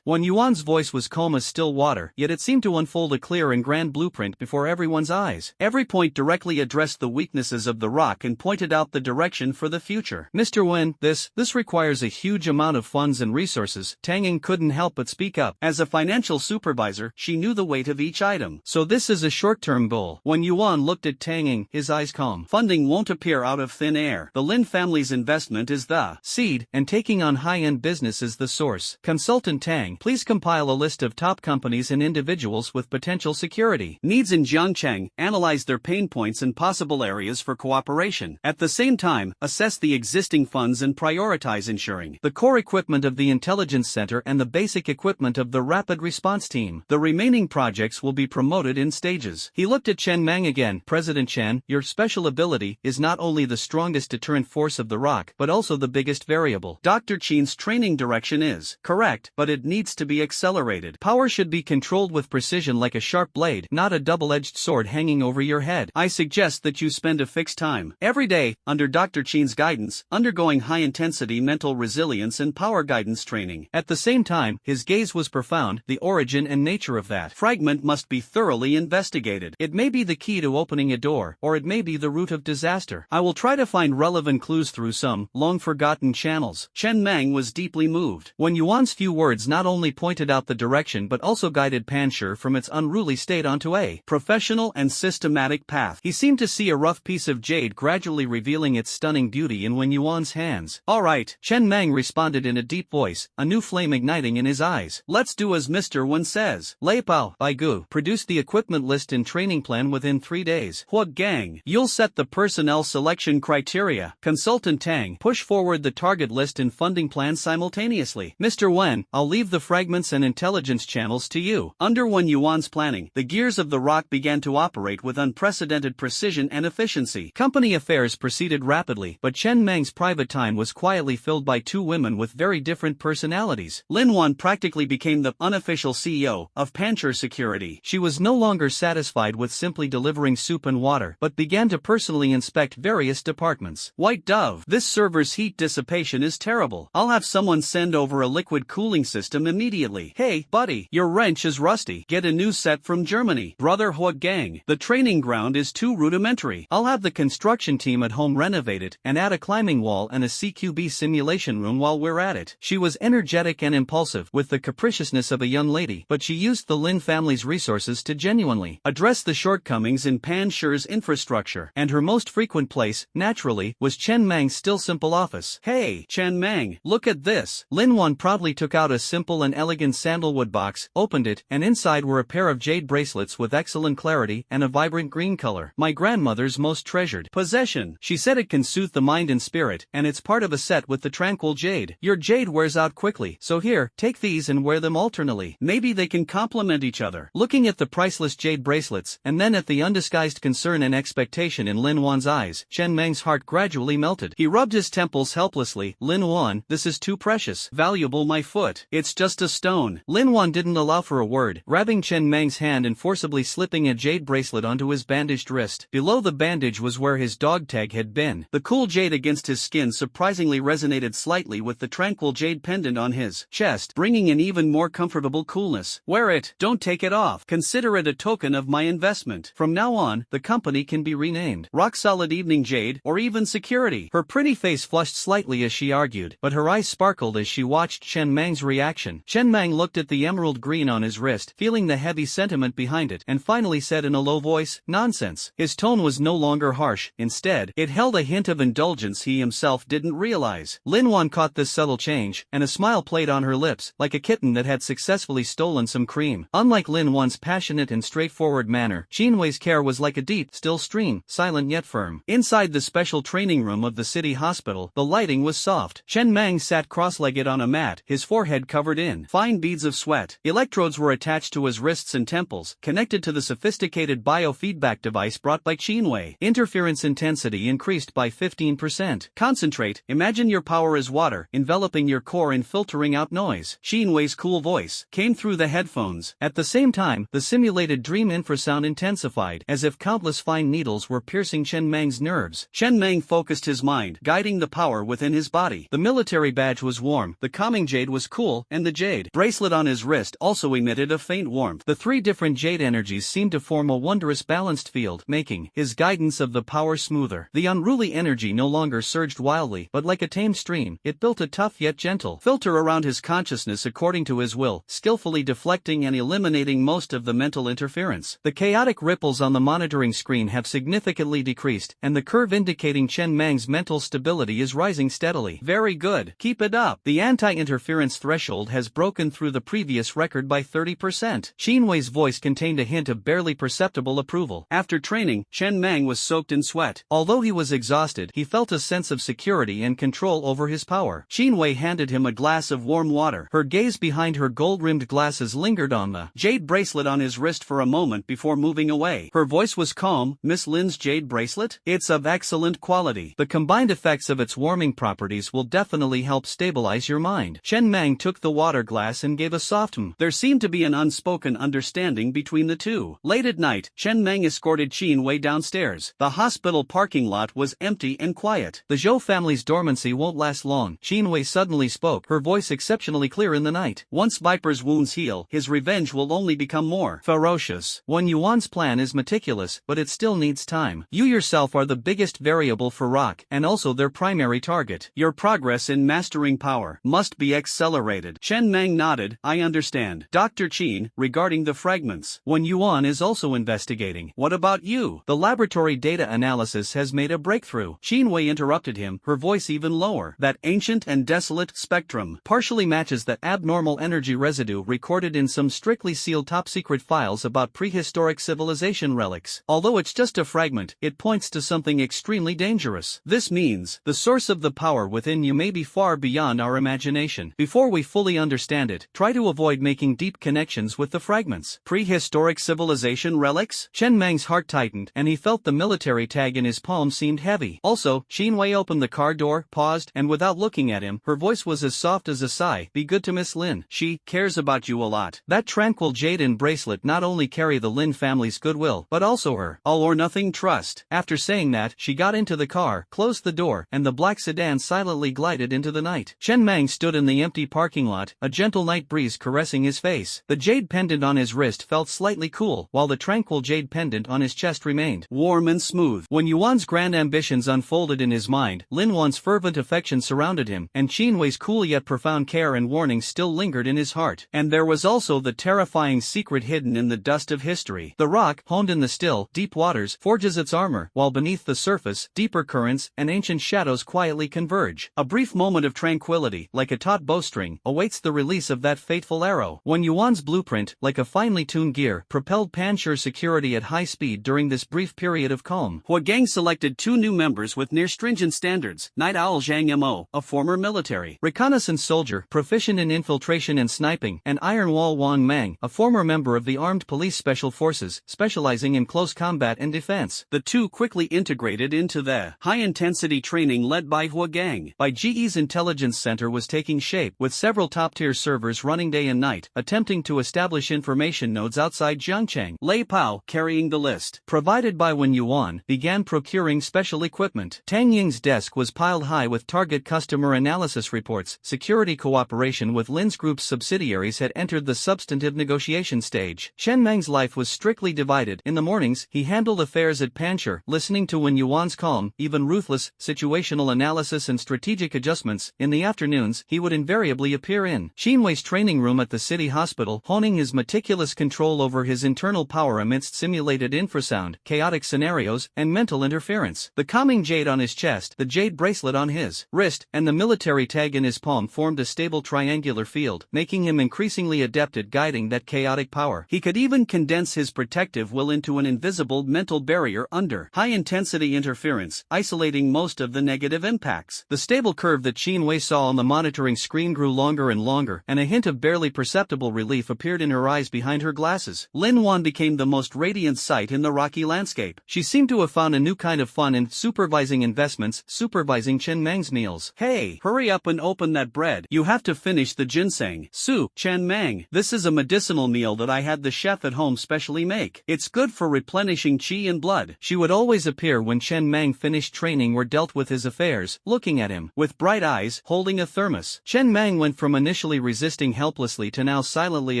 Wen Yuan's voice was calm as still water, yet it seemed to unfold a clear and grand blueprint before everyone's eyes. Every point directly addressed the weaknesses of the rock and pointed out the direction for the future. Mr. Wen, this requires a huge amount of funds and resources. Tang Ying couldn't help but speak up. As a financial supervisor, she knew the weight of each item. So this is a short-term goal. When Yuan looked at Tang Ying, his eyes calm. Funding won't appear out of thin air. The Lin family's investment is the seed, and taking on high-end business is the source. Consultant Tang, please compile a list of top companies and individuals with potential security needs in Jiangchang, analyze their pain points and possible areas for cooperation. At the same time, assess the existing funds and prioritize ensuring the core equipment of the intelligence center and the basic equipment of the rapid response team. The remaining projects will be promoted in stages. He looked at Chen Mang again. President Chen, your special ability is not only the strongest deterrent force of the rock, but also the biggest variable. Dr. Qin's training direction is correct, but it needs to be accelerated. Power should be controlled with precision like a sharp blade, not a double-edged sword hanging over your head. I suggest that you spend a fixed time every day, under Dr. Qin's guidance, undergoing high-intensity mental resilience and power guidance training. At the same time, his gaze was profound. The origin and nature of that fragment must be thoroughly investigated. It may be the key to opening a door, or it may be the root of disaster. I will try to find relevant clues through some long-forgotten channels. Chen Mang was deeply moved. When Yuan's few words not only pointed out the direction but also guided Pan Sure from its unruly state onto a professional and systematic path. He seemed to see a rough piece of jade gradually revealing its stunning beauty in Wen Yuan's hands. All right, Chen Mang responded in a deep voice, a new flame igniting in his eyes. Let's do as Mr. Wen says. Lei Pao, Bai Gu, produce the equipment list and training plan within 3 days. Hua Gang, you'll set the personnel selection criteria. Consultant Tang, push forward the target list and funding plan simultaneously. Mr. Wen, I'll leave the fragments and intelligence channels to you. Under Wen Yuan Yuan's planning, the gears of the rock began to operate with unprecedented precision and efficiency. Company affairs proceeded rapidly, but Chen Meng's private time was quietly filled by two women with very different personalities. Lin Wan practically became the unofficial CEO of Pancher Security. She was no longer satisfied with simply delivering soup and water, but began to personally inspect various departments. White Dove, this server's heat dissipation is terrible. I'll have someone send over a liquid cooling system immediately. Hey, buddy, your wrench is rusty. Get a new set from Germany. Brotherhood gang, the training ground is too rudimentary. I'll have the construction team at home renovate it and add a climbing wall and a CQB simulation room while we're at it. She was energetic and impulsive, with the capriciousness of a young lady, but she used the Lin family's resources to genuinely address the shortcomings in Pancher's infrastructure, and her most frequent place, naturally, was Chen Mang's still simple office. Hey, Chen Mang, look at this. Lin Wan proudly took out a simple and elegant sandalwood box, opened it, and inside were a pair of jade bracelets with excellent clarity and a vibrant green color. My grandmother's most treasured possession. She said it can soothe the mind and spirit, and it's part of a set with the tranquil jade. Your jade wears out quickly, so here, take these and wear them alternately. Maybe they can complement each other. Looking at the priceless jade bracelets, and then at the undisguised concern and expectation in Lin Wan's eyes, Chen Mang's heart gradually melted. He rubbed his temples helplessly. Lin Wan, this is too precious. Valuable, my foot. It's just a stone. Lin Wan didn't allow for a word, grabbing Chen Mang's hand and forcibly slipping a jade bracelet onto his bandaged wrist. Below the bandage was where his dog tag had been. The cool jade against his skin surprisingly resonated slightly with the tranquil jade pendant on his chest, bringing an even more comfortable coolness. Wear it, don't take it off. Consider it a token of my investment. From now on, the company can be renamed Rock Solid Evening Jade, or even Security. Her pretty face flushed slightly as she argued, but her eyes sparkled as she watched Chen Mang's reaction. Chen Mang looked at the emerald green on his wrist, feeling the heavy sentiment behind it, and finally said in a low voice, "Nonsense." His tone was no longer harsh, instead, it held a hint of indulgence he himself didn't realize. Lin Wan caught this subtle change, and a smile played on her lips, like a kitten that had successfully stolen some cream. Unlike Lin Wan's passionate and straightforward manner, Qin Wei's care was like a deep, still stream, silent yet firm. Inside the special training room of the city hospital, the lighting was soft. Chen Mang sat cross-legged on a mat, his forehead covered in fine beads of sweat. Electrodes were attached to his wrists and temples, connected to the sophisticated biofeedback device brought by Qin Wei. Interference intensity increased by 15%. Concentrate, imagine your power as water, enveloping your core and filtering out noise. Qin Wei's cool voice came through the headphones. At the same time, the simulated dream infrasound intensified, as if countless fine needles were piercing Chen Mang's nerves. Chen Mang focused his mind, guiding the power within his body. The military badge was warm, the calming jade was cool, and the jade bracelet on his wrist also emitted a faint warmth. The three different jade energies seemed to form a wondrous balanced field, making his guidance of the power smoother. The unruly energy no longer surged wildly, but like a tame stream, it built a tough yet gentle filter around his consciousness according to his will, skillfully deflecting and eliminating most of the mental interference. The chaotic ripples on the monitoring screen have significantly decreased, and the curve indicating Chen Mang's mental stability is rising steadily. Very good, keep it up. The anti-interference threshold has broken through the previous record by 30%. Qin Wei's voice contained a hint of barely perceptible approval. After training, Chen Mang was soaked in sweat. Although he was exhausted, he felt a sense of security and control over his power. Qin Wei handed him a glass of warm water. Her gaze behind her gold-rimmed glasses lingered on the jade bracelet on his wrist for a moment before moving away. Her voice was calm. Miss Lin's jade bracelet? It's of excellent quality. The combined effects of its warming properties will definitely help stabilize your mind. Chen Mang took the water glass and gave a soft There seemed to be an unspoken understanding between the two. Late at night, Chen Mang escorted Qin Wei downstairs. The hospital parking lot was empty and quiet. The Zhou family's dormancy won't last long. Qin Wei suddenly spoke, her voice exceptionally clear in the night. Once Viper's wounds heal, his revenge will only become more ferocious. Wen Yuan's plan is meticulous, but it still needs time. You yourself are the biggest variable for Rock, and also their primary target. Your progress in mastering power must be accelerated. Chen Mang nodded. I understand. Dr. Qin, regarding the fragments, Wen Yuan is also investigating. What about you? The laboratory data analysis has made a breakthrough. Qin Wei interrupted him, her voice even lower. That ancient and desolate spectrum partially matches the abnormal energy residue recorded in some strictly sealed top-secret files about prehistoric civilization relics. Although it's just a fragment, it points to something extremely dangerous. This means the source of the power within you may be far beyond our imagination. Before we fully understand it, try to avoid making deep connections with the fragments. Prehistoric civilization relics? Chen Mang's heart tightened, and he felt the military tag in his palm seemed heavy. Also, Qin Wei opened the car door, paused, and without looking at him, her voice was as soft as a sigh. Be good to Miss Lin. She cares about you a lot. That tranquil jade bracelet not only carry the Lin family's goodwill, but also her all-or-nothing trust. After saying that, she got into the car, closed the door, and the black sedan silently glided into the night. Chen Mang stood in the empty parking lot, a gentle night breeze caressing his face. The jade pendant on his wrist felt slightly cool, while the tranquil jade pendant on his chest remained warm and smooth. When Yuan's grand ambitions unfolded in his mind, Lin Wan's fervent affection surrounded him, and Qin Wei's cool yet profound care and warning still lingered in his heart. And there was also the terrifying secret hidden in the dust of history. The rock, honed in the still, deep waters, forges its armor, while beneath the surface, deeper currents and ancient shadows quietly converge. A brief moment of tranquility, like a taut bowstring, awaits the release of that fateful arrow. When Yuan's blueprint, like a finely tuned gear, propelled Panshur security at high speed during this brief period of calm. Hua Gang selected 2 new members with near stringent standards. Night Owl Zhang Mo, a former military reconnaissance soldier, proficient in infiltration and sniping, and Iron Wall Wang Mang, a former member of the Armed Police Special Forces, specializing in close combat and defense. The two quickly integrated into the high-intensity training led by Hua Gang. By GE's intelligence center was taking shape, with several top-tier servers running day and night, attempting to establish information nodes outside Jiangcheng. Lei Pao, carrying the list provided by Wen Yuan, began procuring special equipment. Tang Ying's desk was piled high with target customer analysis reports. Security cooperation with Lin's group's subsidiaries had entered the substantive negotiation stage. Chen Mang's life was strictly divided. In the mornings, he handled affairs at Panshur, listening to Wen Yuan's calm, even ruthless, situational analysis and strategic adjustments. In the afternoons, he would invariably appear in Qin Wei's training room at the city hospital, honing his meticulous control over his internal power amidst simulated infrasound, chaotic scenarios, and mental interference. The calming jade on his chest, the jade bracelet on his wrist, and the military tag in his palm formed a stable triangular field, making him increasingly adept at guiding that chaotic power. He could even condense his protective will into an invisible mental barrier under high-intensity interference, isolating most of the negative impacts. The stable curve that Qin Wei saw on the monitoring screen grew longer and longer, and a hint of barely perceptible relief appeared in her eyes behind her glasses. Lin Wan became the most radiant sight in the rocky landscape. She seemed to have found a new kind of fun in supervising investments, supervising Chen Mang's meals. Hey, hurry up and open that bread. You have to finish the ginseng soup. Chen Mang, this is a medicinal meal that I had the chef at home specially make. It's good for replenishing qi and blood. She would always appear when Chen Mang finished training or dealt with his affairs, looking at him with bright eyes, holding a thermos. Chen Mang went from initially resisting helplessly to now silently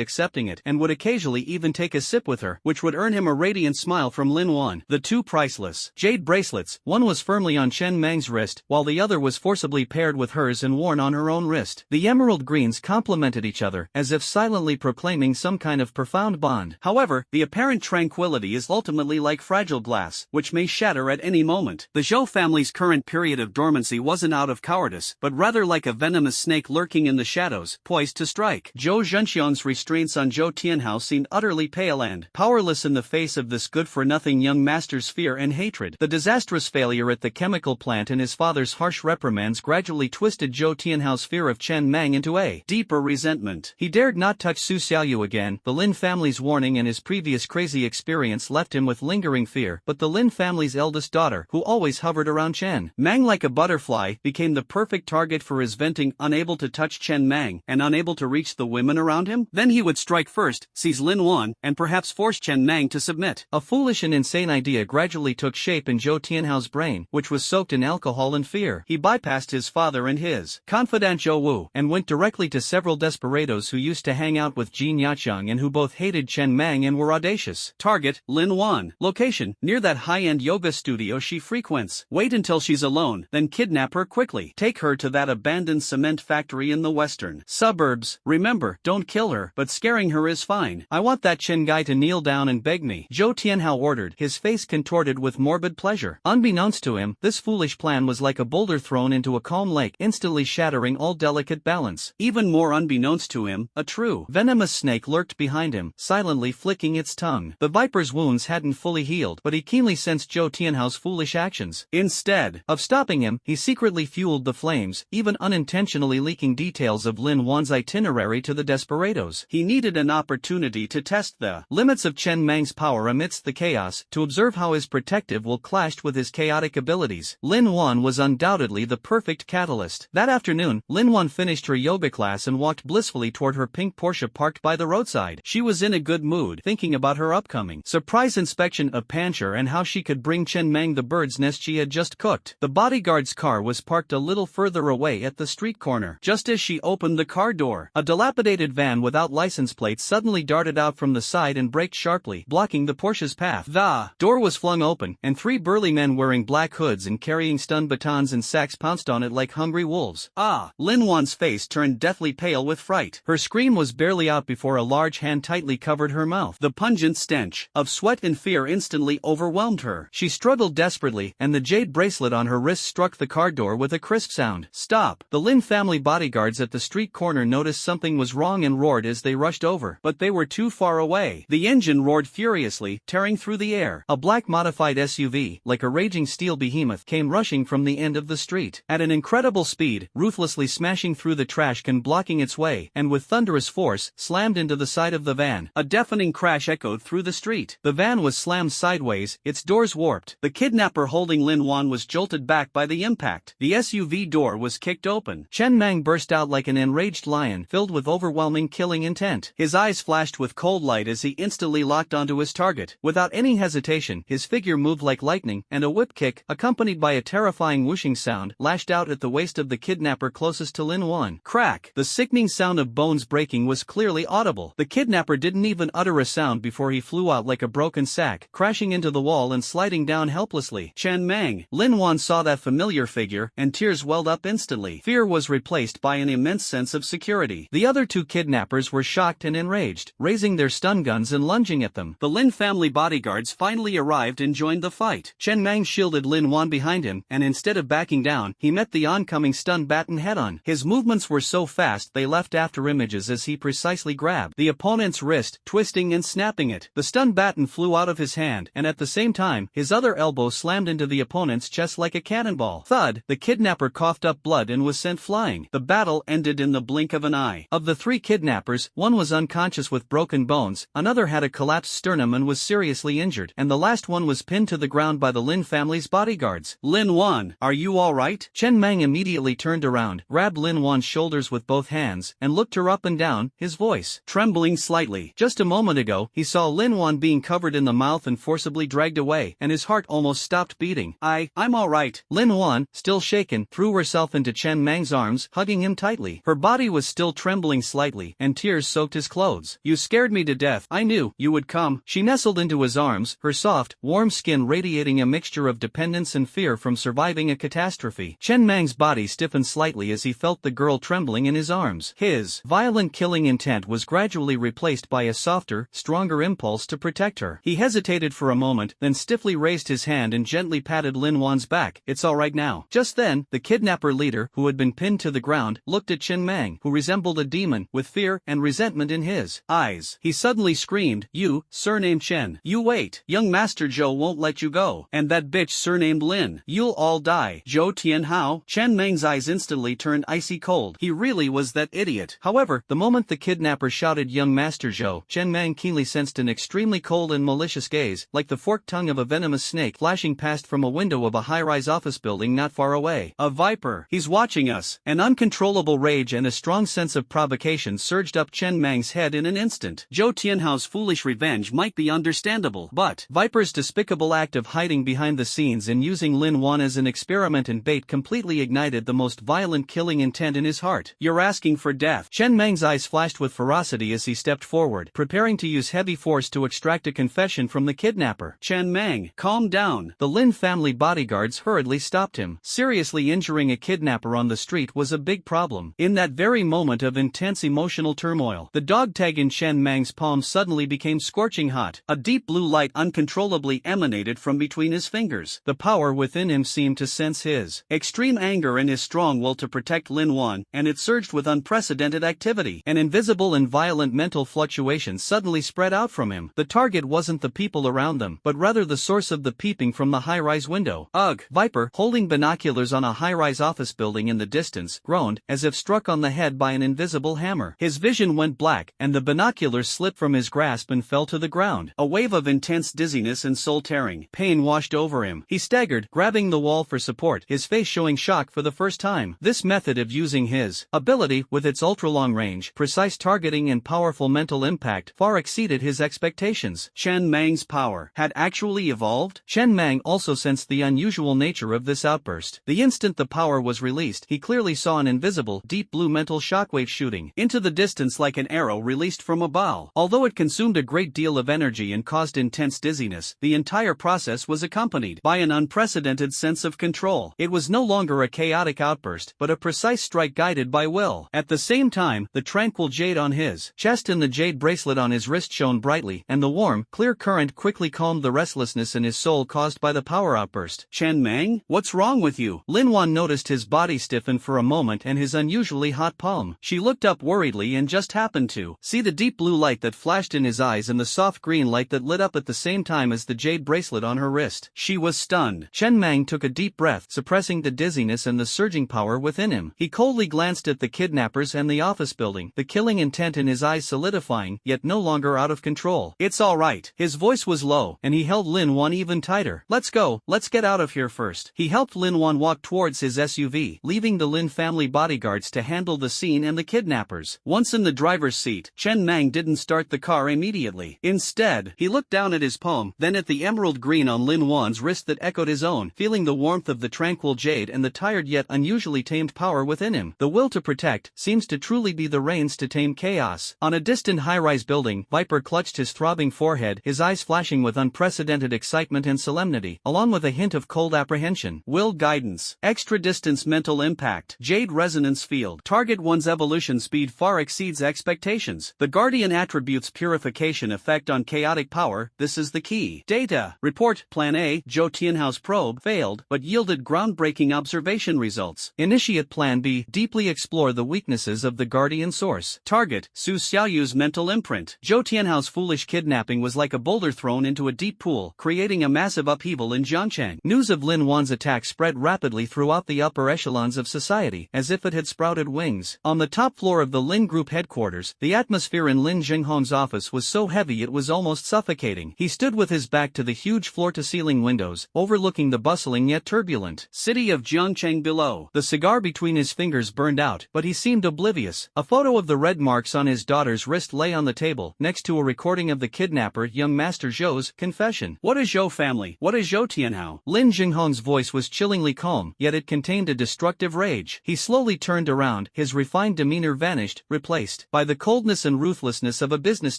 accepting it, and would occasionally even take a sip with her, which would earn him a radiant smile from Lin Wan. The two priceless jade bracelets, one was firmly on Chen Mang's wrist, while the other was forcibly paired with hers and worn on her own wrist. The emerald greens complemented each other, as if silently proclaiming some kind of profound bond. However, the apparent tranquility is ultimately like fragile glass, which may shatter at any moment. The Zhou family's current period of dormancy wasn't out of cowardice, but rather like a venomous snake lurking in the shadows, poised to strike. Zhou Zhenxiang's restraints on Zhou Tianhao seemed utterly pale and powerless in the face of this good-for-nothing young master's fear and hatred. The disastrous failure at the chemical plant and his father's harsh reprimands gradually twisted Zhou Tianhao's fear of Chen Mang into a deeper resentment. He dared not touch Su Xiaoyu again. The Lin family's warning and his previous crazy experience left him with lingering fear, but the Lin family's eldest daughter, who always hovered around Chen Mang like a butterfly, became the perfect target for his venting. Unable to touch Chen Mang, and unable to reach the women around him, then he would strike first, seize Lin Wan, and perhaps force Chen Mang to submit. A foolish and insane idea gradually took shape in Zhou Tianhao's brain, which was soaked in alcohol and fear. He bypassed his father and his confidant Zhou Wu, and went directly to several desperados who used to hang out with Jin Yaqiang and who both hated Chen Mang and were audacious. Target, Lin Wan. Location, near that high-end yoga studio she frequents. Wait until she's alone, then kidnap her quickly. Take her to that abandoned cement factory in the western suburbs. Remember, don't kill her, but scaring her is fine. I want that Chen guy to kneel down and beg me, Zhou Tianhao ordered, his face contorted with morbid pleasure. Unbeknownst to him, this foolish plan was like a boulder thrown into a calm lake, instantly shattering all delicate balance. Even more unbeknownst to him, a true venomous snake lurked behind him, silently flicking its tongue. The viper's wounds hadn't fully healed, but he keenly sensed Zhou Tianhao's foolish actions. Instead of stopping him, he secretly fueled the flames, even unintentionally leaking details of Lin Wan's itinerary to the desperados. He needed an opportunity to test the limits of Chen Mang's power amidst the chaos, to observe how his protective will clashed with his chaotic abilities. Lin Wan was undoubtedly the perfect catalyst. That afternoon, Lin Wan finished her yoga class and walked blissfully toward her pink Porsche parked by the roadside. She was in a good mood, thinking about her upcoming surprise inspection of Pancher and how she could bring Chen Mang the bird's nest she had just cooked. The bodyguard's car was parked a little further away at the street corner. Just as she opened the car door, a dilapidated van without license plates suddenly darted out from the side and braked sharply, blocking the Porsche's path. The door was flung open, and three burly men wearing black hoods and carrying stun batons and sacks pounced on it like hungry wolves. Lin Wan's face turned deathly pale with fright. Her scream was barely out before a large hand tightly covered her mouth. The pungent stench of sweat and fear instantly overwhelmed her. She struggled desperately, and the jade bracelet on her wrist struck the car door with a crisp sound. Stop! The Lin family bodyguards at the street corner noticed something was wrong and roared as they rushed over, but they were too far away. The engine roared furiously, tearing through the air. A black modified SUV, like a raging steel behemoth, came rushing from the end of the street. At an incredible speed, ruthlessly smashing through the trash can blocking its way, and with thunderous force, slammed into the side of the van. A deafening crash echoed through the street. The van was slammed sideways, its doors warped. The kidnapper holding Lin Wan was jolted back by the impact. The SUV door was kicked open. Chen Mang burst out like an enraged lion, filled with overwhelming killing intent. His eyes flashed with cold light as he instantly locked onto his target. Without any hesitation, his figure moved like lightning, and a whip kick, accompanied by a terrifying whooshing sound, lashed out at the waist of the kidnapper closest to Lin Wan. Crack! The sickening sound of bones breaking was clearly audible. The kidnapper didn't even utter a sound before he flew out like a broken sack, crashing into the wall and sliding down helplessly. Chen Mang. Lin Wan saw that familiar figure, and tears welled up instantly. Fear was replaced by an immense sense of security. The other two kidnappers were shocked and enraged, raising their stun guns and lunging at them. The Lin family bodyguards finally arrived and joined the fight. Chen Mang shielded Lin Wan behind him, and instead of backing down, he met the oncoming stun baton head-on. His movements were so fast they left after images as he precisely grabbed the opponent's wrist, twisting and snapping it. The stun baton flew out of his hand, and at the same time, his other elbow slammed into the opponent's chest like a cannonball. Thud! The kidnapper coughed up blood and was sent flying. The battle ended in the blink of an eye. Of the three kidnappers, one was unconscious with broken bones, another had a collapsed sternum and was seriously injured, and the last one was pinned to the ground by the Lin family's bodyguards. Lin Wan, are you alright? Chen Mang immediately turned around, grabbed Lin Wan's shoulders with both hands, and looked her up and down, his voice trembling slightly. Just a moment ago, he saw Lin Wan being covered in the mouth and forcibly dragged away, and his heart almost stopped beating. I'm alright. Lin Wan, still shaken, threw herself into Chen Mang's arms, hugging him tightly. Her body was still trembling slightly, and tears soaked his clothes. You scared me to death. I knew you would come. She nestled into his arms, her soft, warm skin radiating a mixture of dependence and fear from surviving a catastrophe. Chen Mang's body stiffened slightly as he felt the girl trembling in his arms. His violent killing intent was gradually replaced by a softer, stronger impulse to protect her. He hesitated for a moment, then stiffly raised his hand and gently patted Lin Wan's back. It's alright now. Just then, the kidnapper leader, who had been pinned to the ground, looked at Chen Mang, who resembled a demon, with fear and resentment in his eyes. He suddenly screamed, "You, surnamed Chen. You wait. Young Master Zhou won't let you go. And that bitch surnamed Lin. You'll all die." Zhou Tianhao? Chen Mang's eyes instantly turned icy cold. He really was that idiot. However, the moment the kidnapper shouted young Master Zhou, Chen Mang keenly sensed an extremely cold and malicious gaze, like the forked tongue of a venomous snake flashing past from a window of a high-rise office building not far away. A viper. He's watching us. An uncontrollable rage and a strong sense of provocation surged up Chen Mang's head in an instant. Zhou Tianhao's foolish revenge might be understandable, but Viper's despicable act of hiding behind the scenes and using Lin Wan as an experiment and bait completely ignited the most violent killing intent in his heart. You're asking for death. Chen Mang's eyes flashed with ferocity as he stepped forward, preparing to use heavy force to extract a confession from the kidnapper. Chen Mang, calm down. The Lin family bodyguards hurriedly stopped him. Seriously injuring a kidnapper on the street was a big problem. In that very moment of intense emotional turmoil, the dog tag in Chen Mang's palm suddenly became scorching hot. A deep blue light uncontrollably emanated from between his fingers. The power within him seemed to sense his extreme anger and his strong will to protect Lin Wan, and it surged with unprecedented activity. An invisible and violent mental fluctuation suddenly spread out from him. The target wasn't the people around them, but rather the source of the peeping from the high-rise window. Ugh! Viper, holding binoculars on a high-rise office building in the distance, groaned, as if struck on the head by an invisible hammer. His vision went black, and the binoculars slipped from his grasp and fell to the ground. A wave of intense dizziness and soul-tearing pain washed over him. He staggered, grabbing the wall for support, his face showing shock for the first time. This method of using his ability, with its ultra-long range, precise targeting and powerful mental impact, far exceeded his expectations. Chen Mang's power had actually evolved? Chen Mang also sensed the unusual nature of this outburst. The instant the power was released, he clearly saw an invisible, deep blue mental shockwave shooting into the distance like an arrow released from a bow. Although it consumed a great deal of energy and caused intense dizziness, the entire process was accompanied by an unprecedented sense of control. It was no longer a chaotic outburst, but a precise strike guided by will. At the same time, the tranquil jade on his chest and the jade bracelet on his wrist shone brightly, and the warm, clear current quickly calmed the restlessness in his soul caused by the power outburst. Chen Mang, what's wrong with you? Lin Wan noticed his body stiffen for a moment and his unusually hot palm. She looked up worriedly and just happened to see the deep blue light that flashed in his eyes and the soft green light that lit up at the same time as the jade bracelet on her wrist. She was stunned. Chen Mang took a deep breath, suppressing the dizziness and the surging power within him. He coldly glanced at the kidnappers and the office building, the killing intent in his eyes solidifying, yet no longer out of control. It's all right. His voice was low, and he held Lin Wan even tighter. Let's go, let's get out of here first. He helped Lin Wan walk towards his SUV, leaving the Lin family bodyguards to handle the scene and the kidnappers. Once in the driver's seat, Chen Mang didn't start the car immediately. Instead, he looked down at his palm, then at the emerald green on Lin Wan's wrist that echoed his own, feeling the warmth of the tranquil jade and the tired yet unusually tamed power within him. The will to protect seems to truly be the reins to tame chaos. On a distant high-rise building, Viper clutched his throbbing forehead, his eyes flashing with unprecedented excitement and solemnity, along with a hint of cold apprehension. Will guidance, extra distance mental impact, jade resonance field. Target 1's evolution speed far exceeds expectations. The Guardian attributes purification effect on chaotic power, this is the key. Data. Report, Plan A, Zhou Tianhao's probe, failed, but yielded groundbreaking observation results. Initiate Plan B, deeply explore the weaknesses of the Guardian source. Target, Su Xiaoyu's mental imprint. Zhou Tianhao's foolish kidnapping was like a boulder thrown into a deep pool, creating a massive upheaval in Jiangcheng. News of Lin Wan's attack spread rapidly throughout the upper echelons of society, as if it had sprouted wings. On the top floor of the Lin Group headquarters, the atmosphere in Lin Jinghong's office was so heavy it was almost suffocating. He stood with his back to the huge floor-to-ceiling windows, overlooking the bustling yet turbulent city of Jiangcheng below. The cigar between his fingers burned out, but he seemed oblivious. A photo of the red marks on his daughter's wrist lay on the table, next to a recording of the kidnapper young Master Zhou's confession. What is Zhou family? What is Zhou Tianhao? Lin Jinghong's voice was chillingly calm, yet it contained a destructive rage. He slowly turned around, his refined demeanor vanished, replaced by the coldness and ruthlessness of a business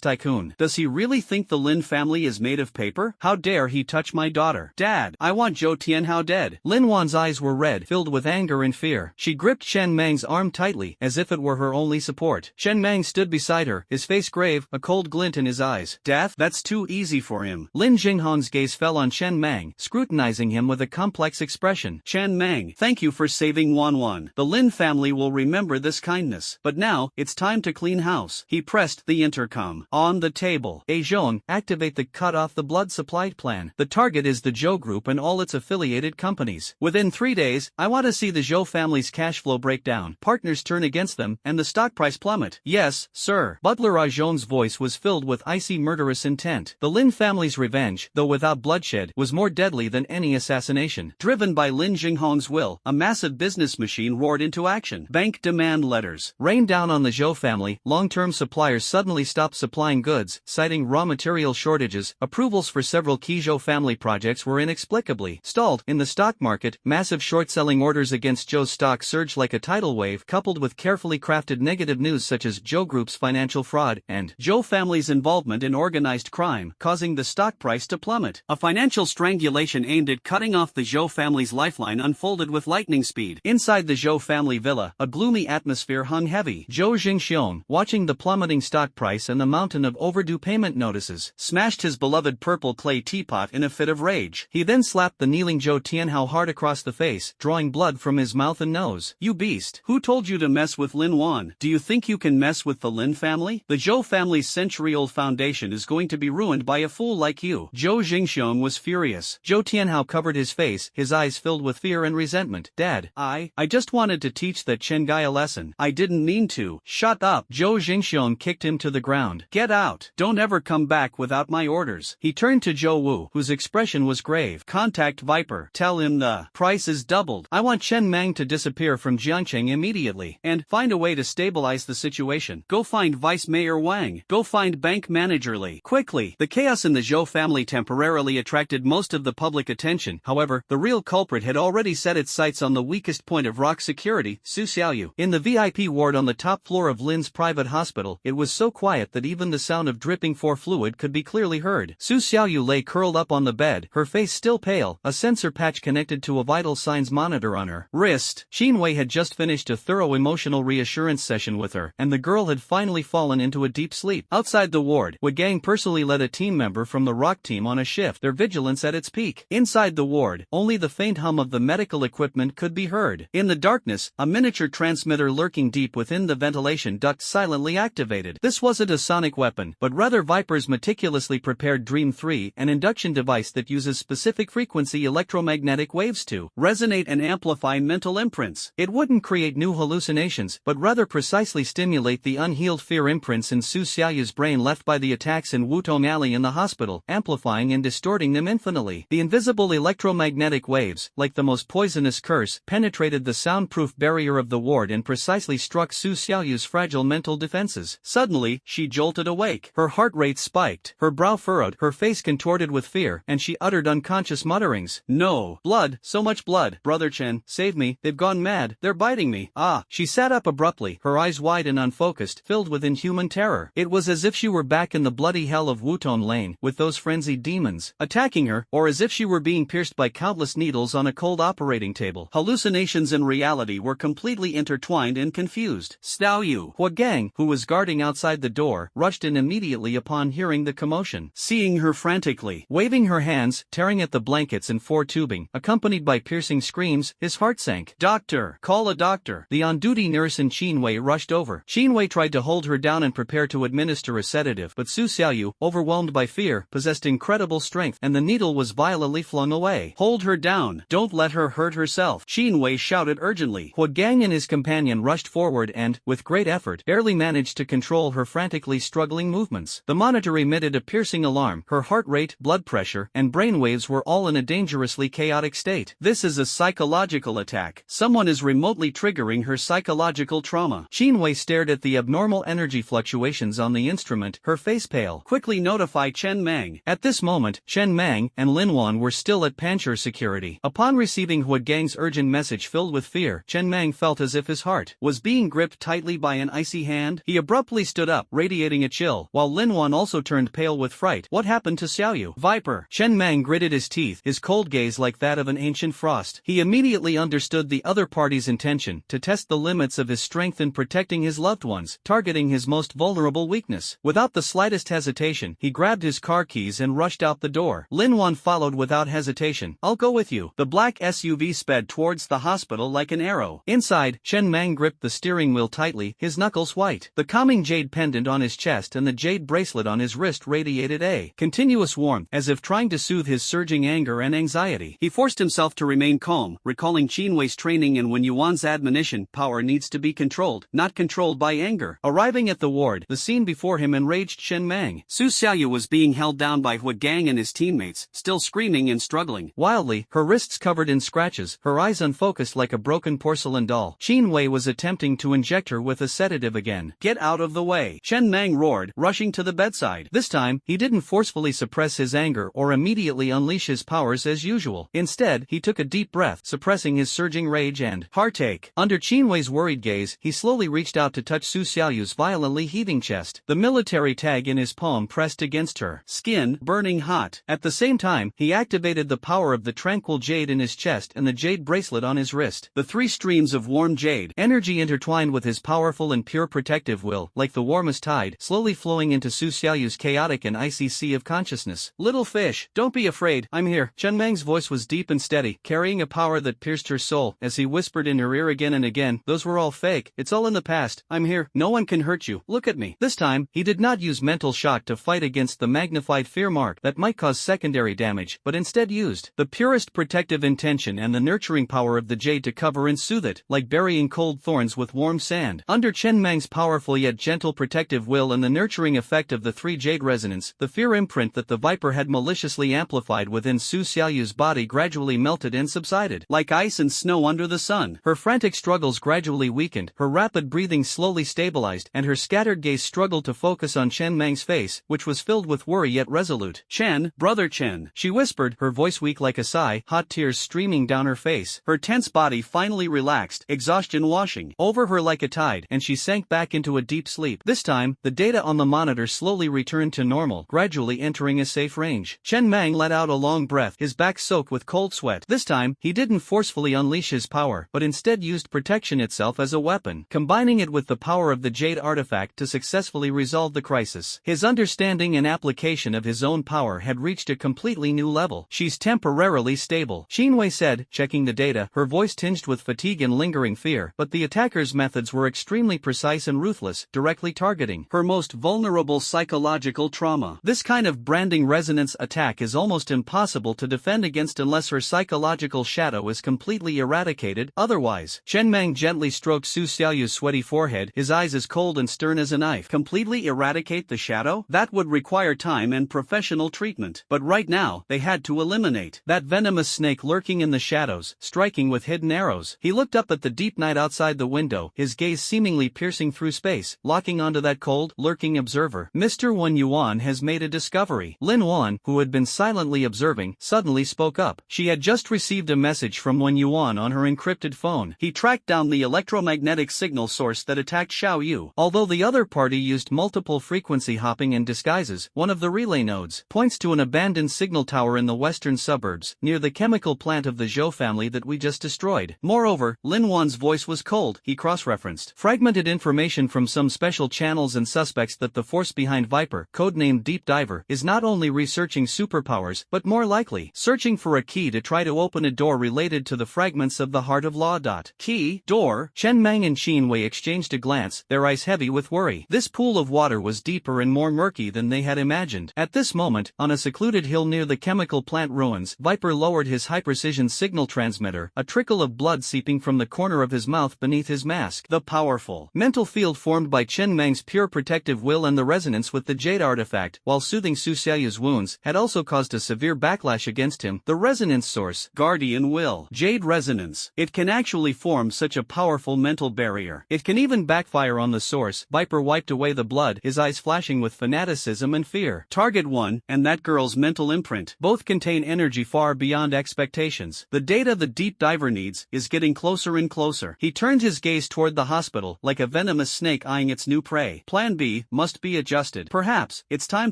tycoon. Does he really think the Lin family is made of paper? How dare he touch my daughter? Dad, I want Zhou Tianhao dead. Lin Wan's eyes were red, filled with anger and fear. She gripped Chen Mang's arm tightly, as if it were her only support. Chen Mang stood beside her, his face grave, a cold glint in his eyes. Death? That's too easy for him. Lin Jinghong's gaze fell on Chen Mang, scrutinizing him with a complex expression. Chen Mang, thank you for saving Wan. The Lin family will remember this kindness. But now, it's time to clean house. He pressed the intercom. On the table. Zhong, activate the cut off the blood supply plan. The target is the Zhou Group and all its affiliated companies. Within 3 days, I want to see the Zhou family's cash flow break down, partners turn against them, and the stock price plummet. Yes, sir. Butler Zhong's voice was filled with icy murderous intent. The Lin family's revenge, though without bloodshed, was more deadly than any assassination. Driven by Lin Jinghong's will, a massive business machine roared into action. Bank demand letters rained down on the Zhou family. Long-term suppliers suddenly stopped supplying goods, citing raw material shortages. Approvals for several key Zhou family projects were inexplicably stalled. In the stock market, massive short-selling orders against Zhou's stock surged like a tidal wave, coupled with carefully crafted negative news such as Zhou Group's financial fraud and Zhou family's involvement in organized crime, causing the stock price to plummet. A financial strangulation aimed at cutting off the Zhou family's lifeline unfolded with lightning speed. Inside the Zhou family villa, a gloomy atmosphere hung heavy. Zhou Jingxiong, watching the plummeting stock price and the mountain of overdue payment notices, smashed his beloved purple clay teapot in a fit of rage. He then slapped the kneeling Zhou Tianhao hard across the face, drawing blood from his mouth and nose. You beast! Who told you to mess with Lin Wan? Do you think you can mess with the Lin family? The Zhou family's century-old foundation is going to be ruined by a fool like you. Zhou Jingxiong was furious. Zhou Tianhao covered his face, his eyes filled with fear and resentment. Dad, I just wanted to teach that Chen Guy a lesson. I didn't mean to. Shut up! Zhou Jingxiong Xiong kicked him to the ground. Get out! Don't ever come back without my orders. He turned to Zhou Wu, whose expression was grave. Contact Viper. Tell him the price is doubled. I want Chen Mang to disappear from Jiangcheng immediately. And find a way to stabilize the situation. Go find Vice Mayor Wang. Go find Bank Manager Li. Quickly! The chaos in the Zhou family temporarily attracted most of the public attention. However, the real culprit had already set its sights on the weakest point of rock security, Su Xiaoyu. In the VIP ward on the top floor of Lin's private hospital, it was so quiet that even the sound of dripping for fluid could be clearly heard. Su Xiaoyu lay curled up on the bed, her face still pale, a sensor patch connected to a vital signs monitor on her wrist. Qin Wei had just finished a thorough emotional reassurance session with her, and the girl had finally fallen into a deep sleep. Outside the ward, Wei Gang personally led a team member from the rock team on a shift, their vigilance at its peak. Inside the ward, only the faint hum of the medical equipment could be heard. In the darkness, a miniature transmitter lurking deep within the ventilation duct silently activated. This wasn't a sonic weapon, but rather Viper's meticulously prepared Dream 3, an induction device that uses specific frequency electromagnetic waves to resonate and amplify mental imprints. It wouldn't create new hallucinations, but rather precisely stimulate the unhealed fear imprints in Su Xiaoyu's brain left by the attacks in Wutong Alley in the hospital, amplifying and distorting them infinitely. The invisible electromagnetic waves, like the most poisonous curse, penetrated the soundproof barrier of the ward and precisely struck Su Xiaoyu's fragile mental defenses. Suddenly, she jolted awake. Her heart rate spiked, her brow furrowed, her face contorted with fear, and she uttered unconscious mutterings. No! Blood! So much blood! Brother Chen, save me! They've gone mad! They're biting me! Ah! She sat up abruptly, her eyes wide and unfocused, filled with inhuman terror. It was as if she were back in the bloody hell of Wutong Lane, with those frenzied demons attacking her, or as if she were being pierced by countless needles on a cold operating table. Hallucinations and reality were completely intertwined and confused. Xiao Yu, Hua Gang, who was guarding outside the door, rushed in immediately upon hearing the commotion. Seeing her frantically, waving her hands, tearing at the blankets and floor tubing, accompanied by piercing screams, his heart sank. Doctor! Call a doctor! The on-duty nurse in Qin Wei rushed over. Qin Wei tried to hold her down and prepare to administer a sedative, but Su Xiaoyu, overwhelmed by fear, possessed incredible strength, and the needle was violently flung away. Hold her down! Don't let her hurt herself! Qin Wei shouted urgently. Hua Gang and his companion rushed forward and, with great effort, barely managed to control her frantically struggling movements. The monitor emitted a piercing alarm. Her heart rate, blood pressure, and brainwaves were all in a dangerously chaotic state. This is a psychological attack. Someone is remotely triggering her psychological trauma. Qin Wei stared at the abnormal energy fluctuations on the instrument, her face pale. Quickly notify Chen Mang. At this moment, Chen Mang and Lin Wan were still at Panchur security. Upon receiving Hua Gang's urgent message filled with fear, Chen Mang felt as if his heart was being gripped tightly by an icy hand. He abruptly stood up, radiating a chill, while Lin Wan also turned pale with fright. What happened to Xiaoyu? Viper! Chen Mang gritted his teeth, his cold gaze like that of an ancient frost. He immediately understood the other party's intention, to test the limits of his strength in protecting his loved ones, targeting his most vulnerable weakness. Without the slightest hesitation, he grabbed his car keys and rushed out the door. Lin Wan followed without hesitation. I'll go with you. The black SUV sped towards the hospital like an arrow. Inside, Chen Mang gripped the steering wheel tightly, his knuckles white. The calming jade pendant on his chest and the jade bracelet on his wrist radiated a continuous warmth, as if trying to soothe his surging anger and anxiety. He forced himself to remain calm, recalling Qin Wei's training and Wen Yuan's admonition, power needs to be controlled, not controlled by anger. Arriving at the ward, the scene before him enraged Chen Mang. Su Xiaoyu was being held down by Hua Gang and his teammates, still screaming and struggling wildly, her wrists covered in scratches, her eyes unfocused like a broken porcelain doll. Qin Wei was attempting to inject her with a sedative again. Get out of the way! Chen Mang roared, rushing to the bedside. This time, he didn't forcefully suppress his anger or immediately unleash his powers as usual. Instead, he took a deep breath, suppressing his surging rage and heartache. Under Qin Wei's worried gaze, he slowly reached out to touch Su Xiaoyu's violently heaving chest. The military tag in his palm pressed against her skin, burning hot. At the same time, he activated the power of the tranquil jade in his chest and the jade bracelet on his wrist. The three streams of warm jade energy intertwined with his powerful and pure protective will, like the warmest tide, slowly flowing into Su Xiaoyu's chaotic and icy sea of consciousness. Little fish, don't be afraid, I'm here. Chen Mang's voice was deep and steady, carrying a power that pierced her soul, as he whispered in her ear again and again, those were all fake, it's all in the past, I'm here, no one can hurt you, look at me. This time, he did not use mental shock to fight against the magnified fear mark that might cause secondary damage, but instead used the purest protective intention and the nurturing power of the jade to cover and soothe it, like burying cold thorns with warm sand. Under Chen Mang's powerful yet gentle protective will and the nurturing effect of the 3 jade resonance, the fear imprint that the Viper had maliciously amplified within Su Xiaoyu's body gradually melted and subsided. Like ice and snow under the sun. Her frantic struggles gradually weakened, her rapid breathing slowly stabilized, and her scattered gaze struggled to focus on Chen Mang's face, which was filled with worry yet resolute. "Chen, brother Chen," she whispered, her voice weak like a sigh, hot tears streaming down her face. Her tense body finally relaxed, exhaustion washing over her like a tide, and she sank back into a deep sleep. This time, the data on the monitor slowly returned to normal, gradually entering a safe range. Chen Mang let out a long breath, his back soaked with cold sweat. This time, he didn't forcefully unleash his power, but instead used protection itself as a weapon, combining it with the power of the jade artifact to successfully resolve the crisis. His understanding and application of his own power had reached a completely new level. "She's temporarily stable," Xinwei said, checking the data, her voice tinged with fatigue and lingering fear. But the attacker's methods were extremely precise and ruthless, directly targeting her most vulnerable psychological trauma. This kind of branding resonance attack is almost impossible to defend against unless her psychological shadow is completely eradicated. Otherwise, Chen Mang gently stroked Su Xiaoyu's sweaty forehead, his eyes as cold and stern as a knife. Completely eradicate the shadow? That would require time and professional treatment. But right now, they had to eliminate that venomous snake lurking in the shadows, striking with hidden arrows. He looked up at the deep night outside the window, his gaze seemingly piercing through space, locking onto that cold, lurking observer. Mr. Wen Yuan has made a discovery. Lin Wan, who had been silently observing, suddenly spoke up. She had just received a message from Wen Yuan on her encrypted phone. He tracked down the electromagnetic signal source that attacked Xiao Yu. Although the other party used multiple frequency hopping and disguises, one of the relay nodes points to an abandoned signal tower in the western suburbs, near the chemical plant of the Zhou family that we just destroyed. Moreover, Lin Wan's voice was cold, he cross-referenced fragmented information from some special channels and suspects that the force behind Viper, codenamed Deep Diver, is not only researching superpowers, but more likely, searching for a key to try to open a door related to the fragments of the Heart of Law. Key? Door? Chen Mang and Qinwei exchanged a glance, their eyes heavy with worry. This pool of water was deeper and more murky than they had imagined. At this moment, on a secluded hill near the chemical plant ruins, Viper lowered his high-precision signal transmitter, a trickle of blood seeping from the corner of his mouth beneath his mask. The powerful mental field formed by Chen Mang's pure protective will and the resonance with the jade artifact, while soothing Su Xiaoyu's wounds, had also caused a severe backlash against him. The resonance source, guardian will, jade resonance. It can actually form such a powerful mental barrier. It can even backfire on the source. Viper wiped away the blood, his eyes flashing with fanaticism and fear. Target 1, and that girl's mental imprint. Both contain energy far beyond expectations. The data the deep diver needs is getting closer and closer. He turned his gaze toward the hospital, like a venomous snake eyeing its new prey. Plan B must be adjusted. Perhaps, it's time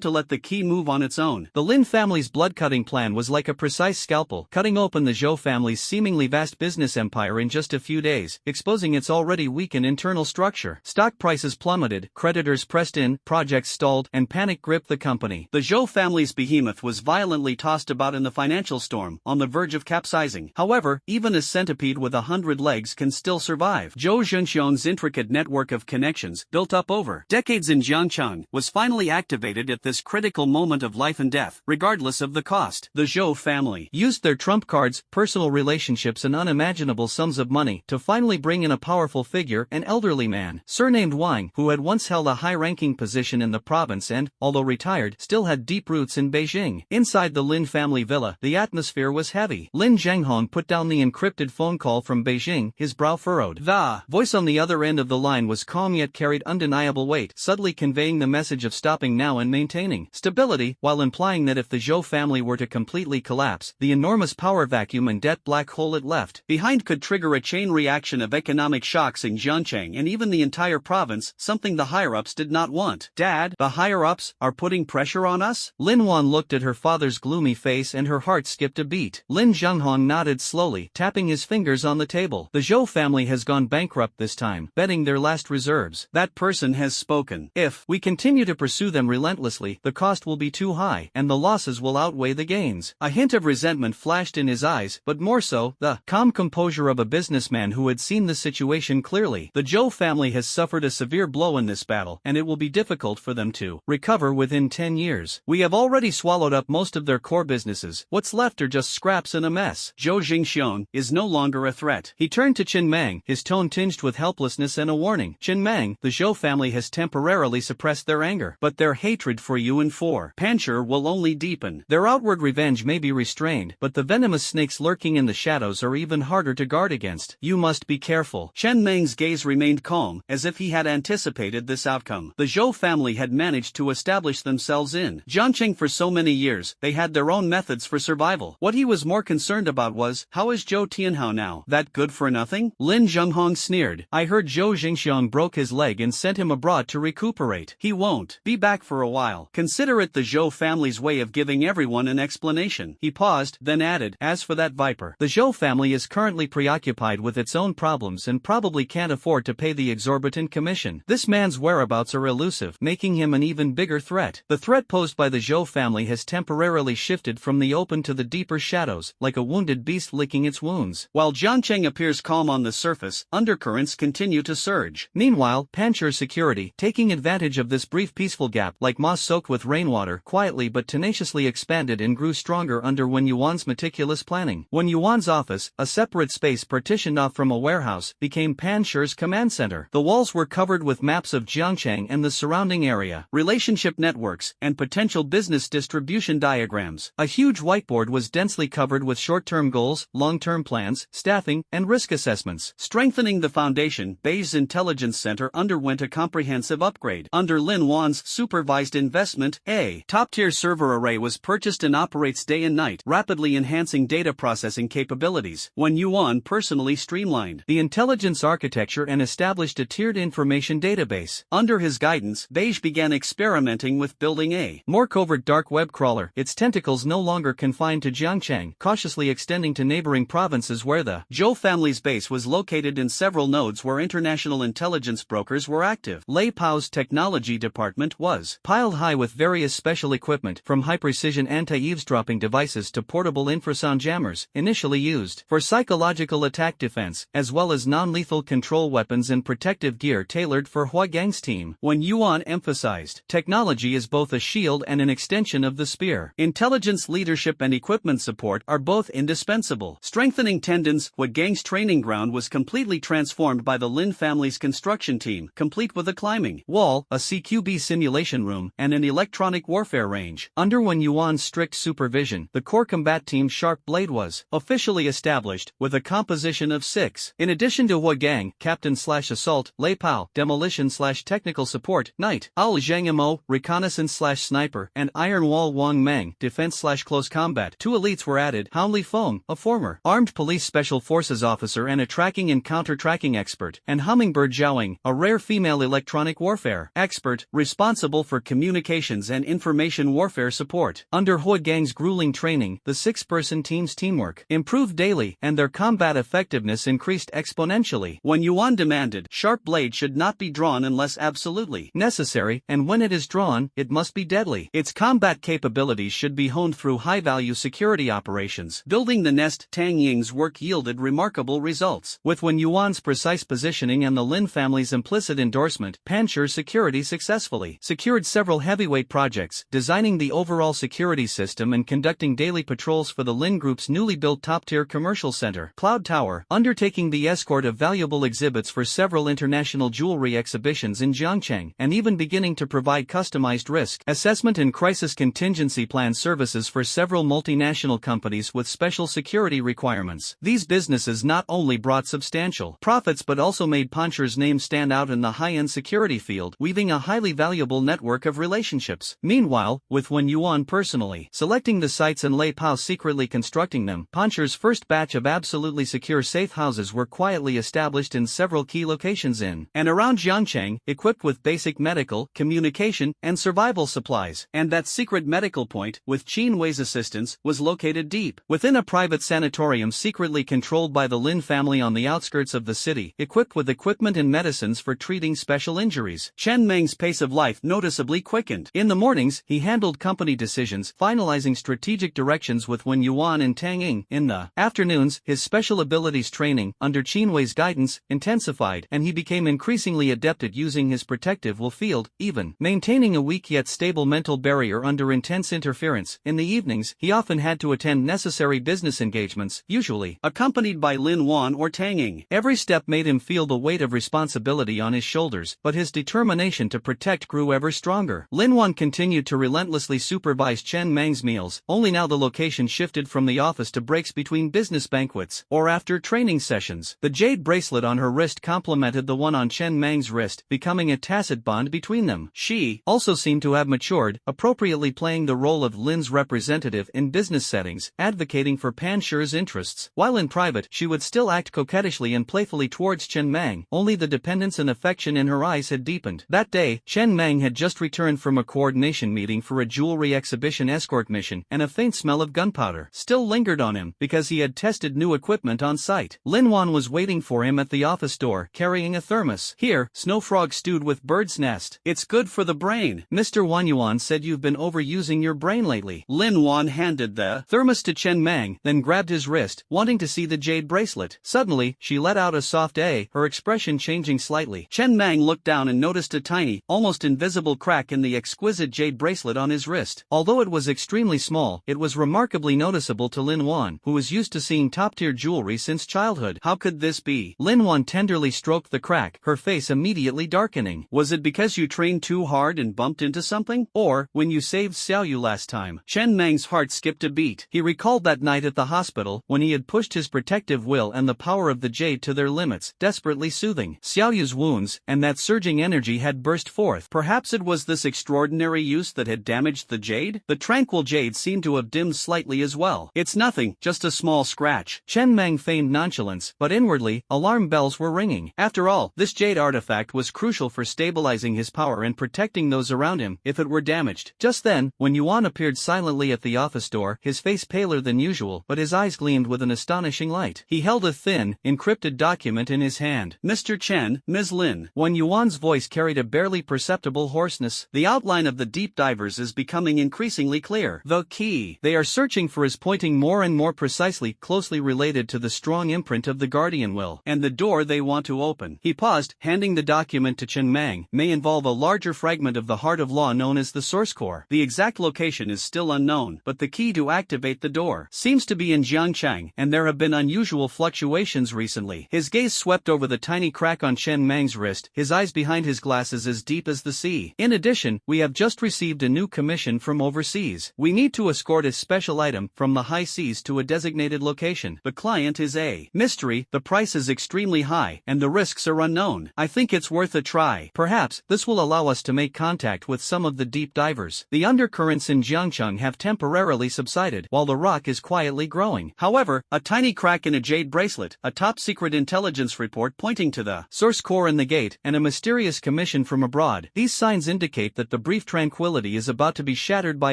to let the key move on its own. The Lin family's blood-cutting plan was like a precise scalpel, cutting open the Zhou family's seemingly vast business empire in just a few days, exposing its already weakened internal structure. Stock prices plummeted, creditors pressed in, projects stalled, and panic gripped the company. The Zhou family's behemoth was violently tossed about in the financial storm, on the verge of capsizing. However, even a centipede with 100 legs can still survive. Zhou Zhenxiong's intricate network of connections, built up over decades in Jiangchang, was finally activated at this critical moment of life and death, regardless of the cost. The Zhou family used their trump cards, personal relationships and unimaginable sums of money to finally bring in a powerful figure, an elderly man, surnamed Wang, who had once held a high-ranking position in the province and, although retired, still had deep roots in Beijing. Inside the Lin family villa, the atmosphere was heavy. Lin Zhenghong put down the encrypted phone call from Beijing, his brow furrowed. The voice on the other end of the line was calm yet carried undeniable weight, subtly conveying the message of stopping now and maintaining stability, while implying that if the Zhou family were to completely collapse, the enormous power vacuum and debt black hole it left behind could trigger a chain reaction of economic shocks in Jiangchang and even the entire province, something the higher-ups did not want. Dad, the higher-ups are putting pressure on us? Lin Wan looked at her father's gloomy face and her heart skipped a beat. Lin Zhenghong nodded slowly, tapping his fingers on the table. The Zhou family has gone bankrupt this time, betting their last reserves. That person has spoken. If we continue to pursue them relentlessly, the cost will be too high, and the losses will outweigh the gains. A hint of resentment flashed in his eyes, but more so, the calm composure of a businessman who had seen the situation clearly. The Zhou family has suffered a severe blow in this battle, and it will be difficult for them to recover within 10 years. We have already swallowed up most of their core businesses. What's left are just scraps and a mess. Zhou Jingxiong is no longer a threat. He turned to Chen Mang, his tone tinged with helplessness and a warning. Chen Mang, the Zhou family has temporarily suppressed their anger, but their hatred for Yuan for Pancher will only deepen. Their outward revenge may be restrained, but the venomous snakes lurking in the shadows are even harder to guard against. You must be careful. Chen Meng's gaze remained calm, as if he had anticipated this outcome. The Zhou family had managed to establish themselves in Jiangcheng for so many years. They had their own methods for survival. What he was more concerned about was, how is Zhou Tianhao now? That good for nothing? Lin Zhenghong sneered. I heard Zhou Jingxiang broke his leg and sent him abroad to recuperate. He won't be back for a while. Consider it the Zhou family's way of giving everyone an explanation. He paused, then added, as for that viper, the Zhou family is currently preoccupied with its own problems and probably can't afford to pay the exorbitant commission. This man's whereabouts are elusive, making him an even bigger threat. The threat posed by the Zhou family has temporarily shifted from the open to the deeper shadows, like a wounded beast licking its wounds. While Jiangcheng appears calm on the surface, undercurrents continue to surge. Meanwhile, Pancher security, taking advantage of this brief peaceful gap, like moss soaked with rainwater, quietly but tenaciously expanded and grew stronger under Wen Yuan's meticulous planning. Wen Yuan's office, a separate space partitioned off from a warehouse, became Pancher's command center. The walls were covered with maps of Jiangcheng and the surrounding area, relationship networks, and potential business distribution diagrams. A huge whiteboard was densely covered with short-term goals, long-term plans, staffing, and risk assessments. Strengthening the foundation, Bei's intelligence center underwent a comprehensive upgrade. Under Lin Wan's supervised investment, a top-tier server array was purchased and operates day and night, rapidly enhancing data processing capabilities. Wen Yuan personally streamlined the intelligence architecture and established a tiered information database. Under his guidance, Beige began experimenting with building a more covert dark web crawler, its tentacles no longer confined to Jiangcheng, cautiously extending to neighboring provinces where the Zhou family's base was located in several nodes where international intelligence brokers were active. Lei Pao's technology department was piled high with various special equipment, from high-precision anti-eavesdropping devices to portable infrasound jammers, initially used for psychological attack defense, as well as non-lethal control weapons and protective gear tailored for Hua Gang's team. Wen Yuan emphasized, technology is both a shield and an extension of the spear. Intelligence leadership and equipment support are both indispensable. Strengthening tendons, Hua Gang's training ground was completely transformed by the Lin family's construction team, complete with a climbing wall, a CQB simulation room, and an electronic warfare range. Under Wen Yuan's strict supervision, the core combat team Sharp Blade was officially established, with a composition of 6. In addition to Hua Gang, Captain/Assault, Lei Pao, Demolition/Technical Support, Knight, Owl Zhang Mo, Reconnaissance/Sniper, and Iron Wall Wang Meng, Defense/Close Combat. 2 elites were added, Han Li Feng, a former armed police special forces officer and a tracking and counter-tracking expert, and Hummingbird Zhaoing, a rare female electronic warfare expert, responsible for communications and information warfare support. Under Hua Gang's grueling training, the 6-person team's teamwork improved daily, and their combat effectiveness increased exponentially. When Yuan demanded, Sharp Blade should not be drawn unless absolutely necessary, and when it is drawn, it must be deadly. Its combat capabilities should be honed through high-value security operations. Building the nest, Tang Ying's work yielded remarkable results. With Wen Yuan's precise positioning and the Lin family's implicit endorsement, Pancher's security successfully secured several heavyweight projects, designing the overall security system and conducting daily patrols for the Lin Group's newly built top-tier commercial center, Cloud Tower, undertaking the escort of valuable exhibits for several international jewelry exhibitions in Jiangcheng, and even beginning to provide customized risk assessment and crisis contingency plan services for several multinational companies with special security requirements. These businesses not only brought substantial profits but also made Pancher's name stand out in the high-end security field, weaving a highly valuable network of relationships. Meanwhile, with Wen Yuan personally selecting the sites and Lei Pao secretly constructing them, Pancher's first batch of absolutely secure safe houses were quietly established in several key locations in and around Jiangcheng, equipped with basic medical, communication, and survival supplies. And that secret medical point, with Qin Wei's assistance, was located deep within a private sanatorium secretly controlled by the Lin family on the outskirts of the city, equipped with equipment and medicines for treating special injuries. Chen Meng's pace of life noticeably quickened. In the mornings, he handled company decisions, finalizing strategic directions with Wen Yuan and Tang Ying. In the afternoons, his special abilities training, under Qin Wei's guidance, intensified, and he became increasingly adept at using his protective will field, even maintaining a weak yet stable mental barrier under intense interference. In the evenings, he often had to attend necessary business engagements, usually accompanied by Lin Wan or Tang Ying. Every step made him feel the weight of responsibility on on his shoulders, but his determination to protect grew ever stronger. Lin Wan continued to relentlessly supervise Chen Mang's meals, only now the location shifted from the office to breaks between business banquets, or after training sessions. The jade bracelet on her wrist complemented the one on Chen Mang's wrist, becoming a tacit bond between them. She also seemed to have matured, appropriately playing the role of Lin's representative in business settings, advocating for Pan Shi's interests. While in private, she would still act coquettishly and playfully towards Chen Mang, only the dependence and affection in her eyes had deepened. That day, Chen Mang had just returned from a coordination meeting for a jewelry exhibition escort mission, and a faint smell of gunpowder still lingered on him because he had tested new equipment on site. Lin Wan was waiting for him at the office door, carrying a thermos. Here, snow frog stewed with bird's nest. It's good for the brain. Mr. Wan Yuan said you've been overusing your brain lately. Lin Wan handed the thermos to Chen Mang, then grabbed his wrist, wanting to see the jade bracelet. Suddenly, she let out a soft "eh," her expression changing slightly. Chen Mang looked down and noticed a tiny, almost invisible crack in the exquisite jade bracelet on his wrist. Although it was extremely small, it was remarkably noticeable to Lin Wan, who was used to seeing top-tier jewelry since childhood. How could this be? Lin Wan tenderly stroked the crack, her face immediately darkening. Was it because you trained too hard and bumped into something? Or, when you saved Xiaoyu last time? Chen Mang's heart skipped a beat. He recalled that night at the hospital, when he had pushed his protective will and the power of the jade to their limits, desperately soothing Xiaoyu's wounds, and that surging energy had burst forth. Perhaps it was this extraordinary use that had damaged the jade? The tranquil jade seemed to have dimmed slightly as well. It's nothing, just a small scratch. Chen Mang feigned nonchalance, but inwardly, alarm bells were ringing. After all, this jade artifact was crucial for stabilizing his power and protecting those around him if it were damaged. Just then, when Yuan appeared silently at the office door, his face paler than usual, but his eyes gleamed with an astonishing light. He held a thin, encrypted document in his hand. Mr. Chen, Ms. Lin. When Yuan's voice carried a barely perceptible hoarseness, the outline of the deep divers is becoming increasingly clear. The key they are searching for is pointing more and more precisely, closely related to the strong imprint of the guardian will, and the door they want to open. He paused, handing the document to Chen Mang. May involve a larger fragment of the heart of law known as the source core. The exact location is still unknown, but the key to activate the door seems to be in Jiangchang, and there have been unusual fluctuations recently. His gaze swept over the tiny crack on Chen Mang's wrist, his eyes behind his glasses as deep as the sea. In addition, we have just received a new commission from overseas. We need to escort a special item from the high seas to a designated location. The client is a mystery, the price is extremely high, and the risks are unknown. I think it's worth a try. Perhaps, this will allow us to make contact with some of the deep divers. The undercurrents in Jiangcheng have temporarily subsided, while the rock is quietly growing. However, a tiny crack in a jade bracelet, a top-secret intelligence report pointing to the source core in the gate, and a mysterious commission from abroad. These signs indicate that the brief tranquility is about to be shattered by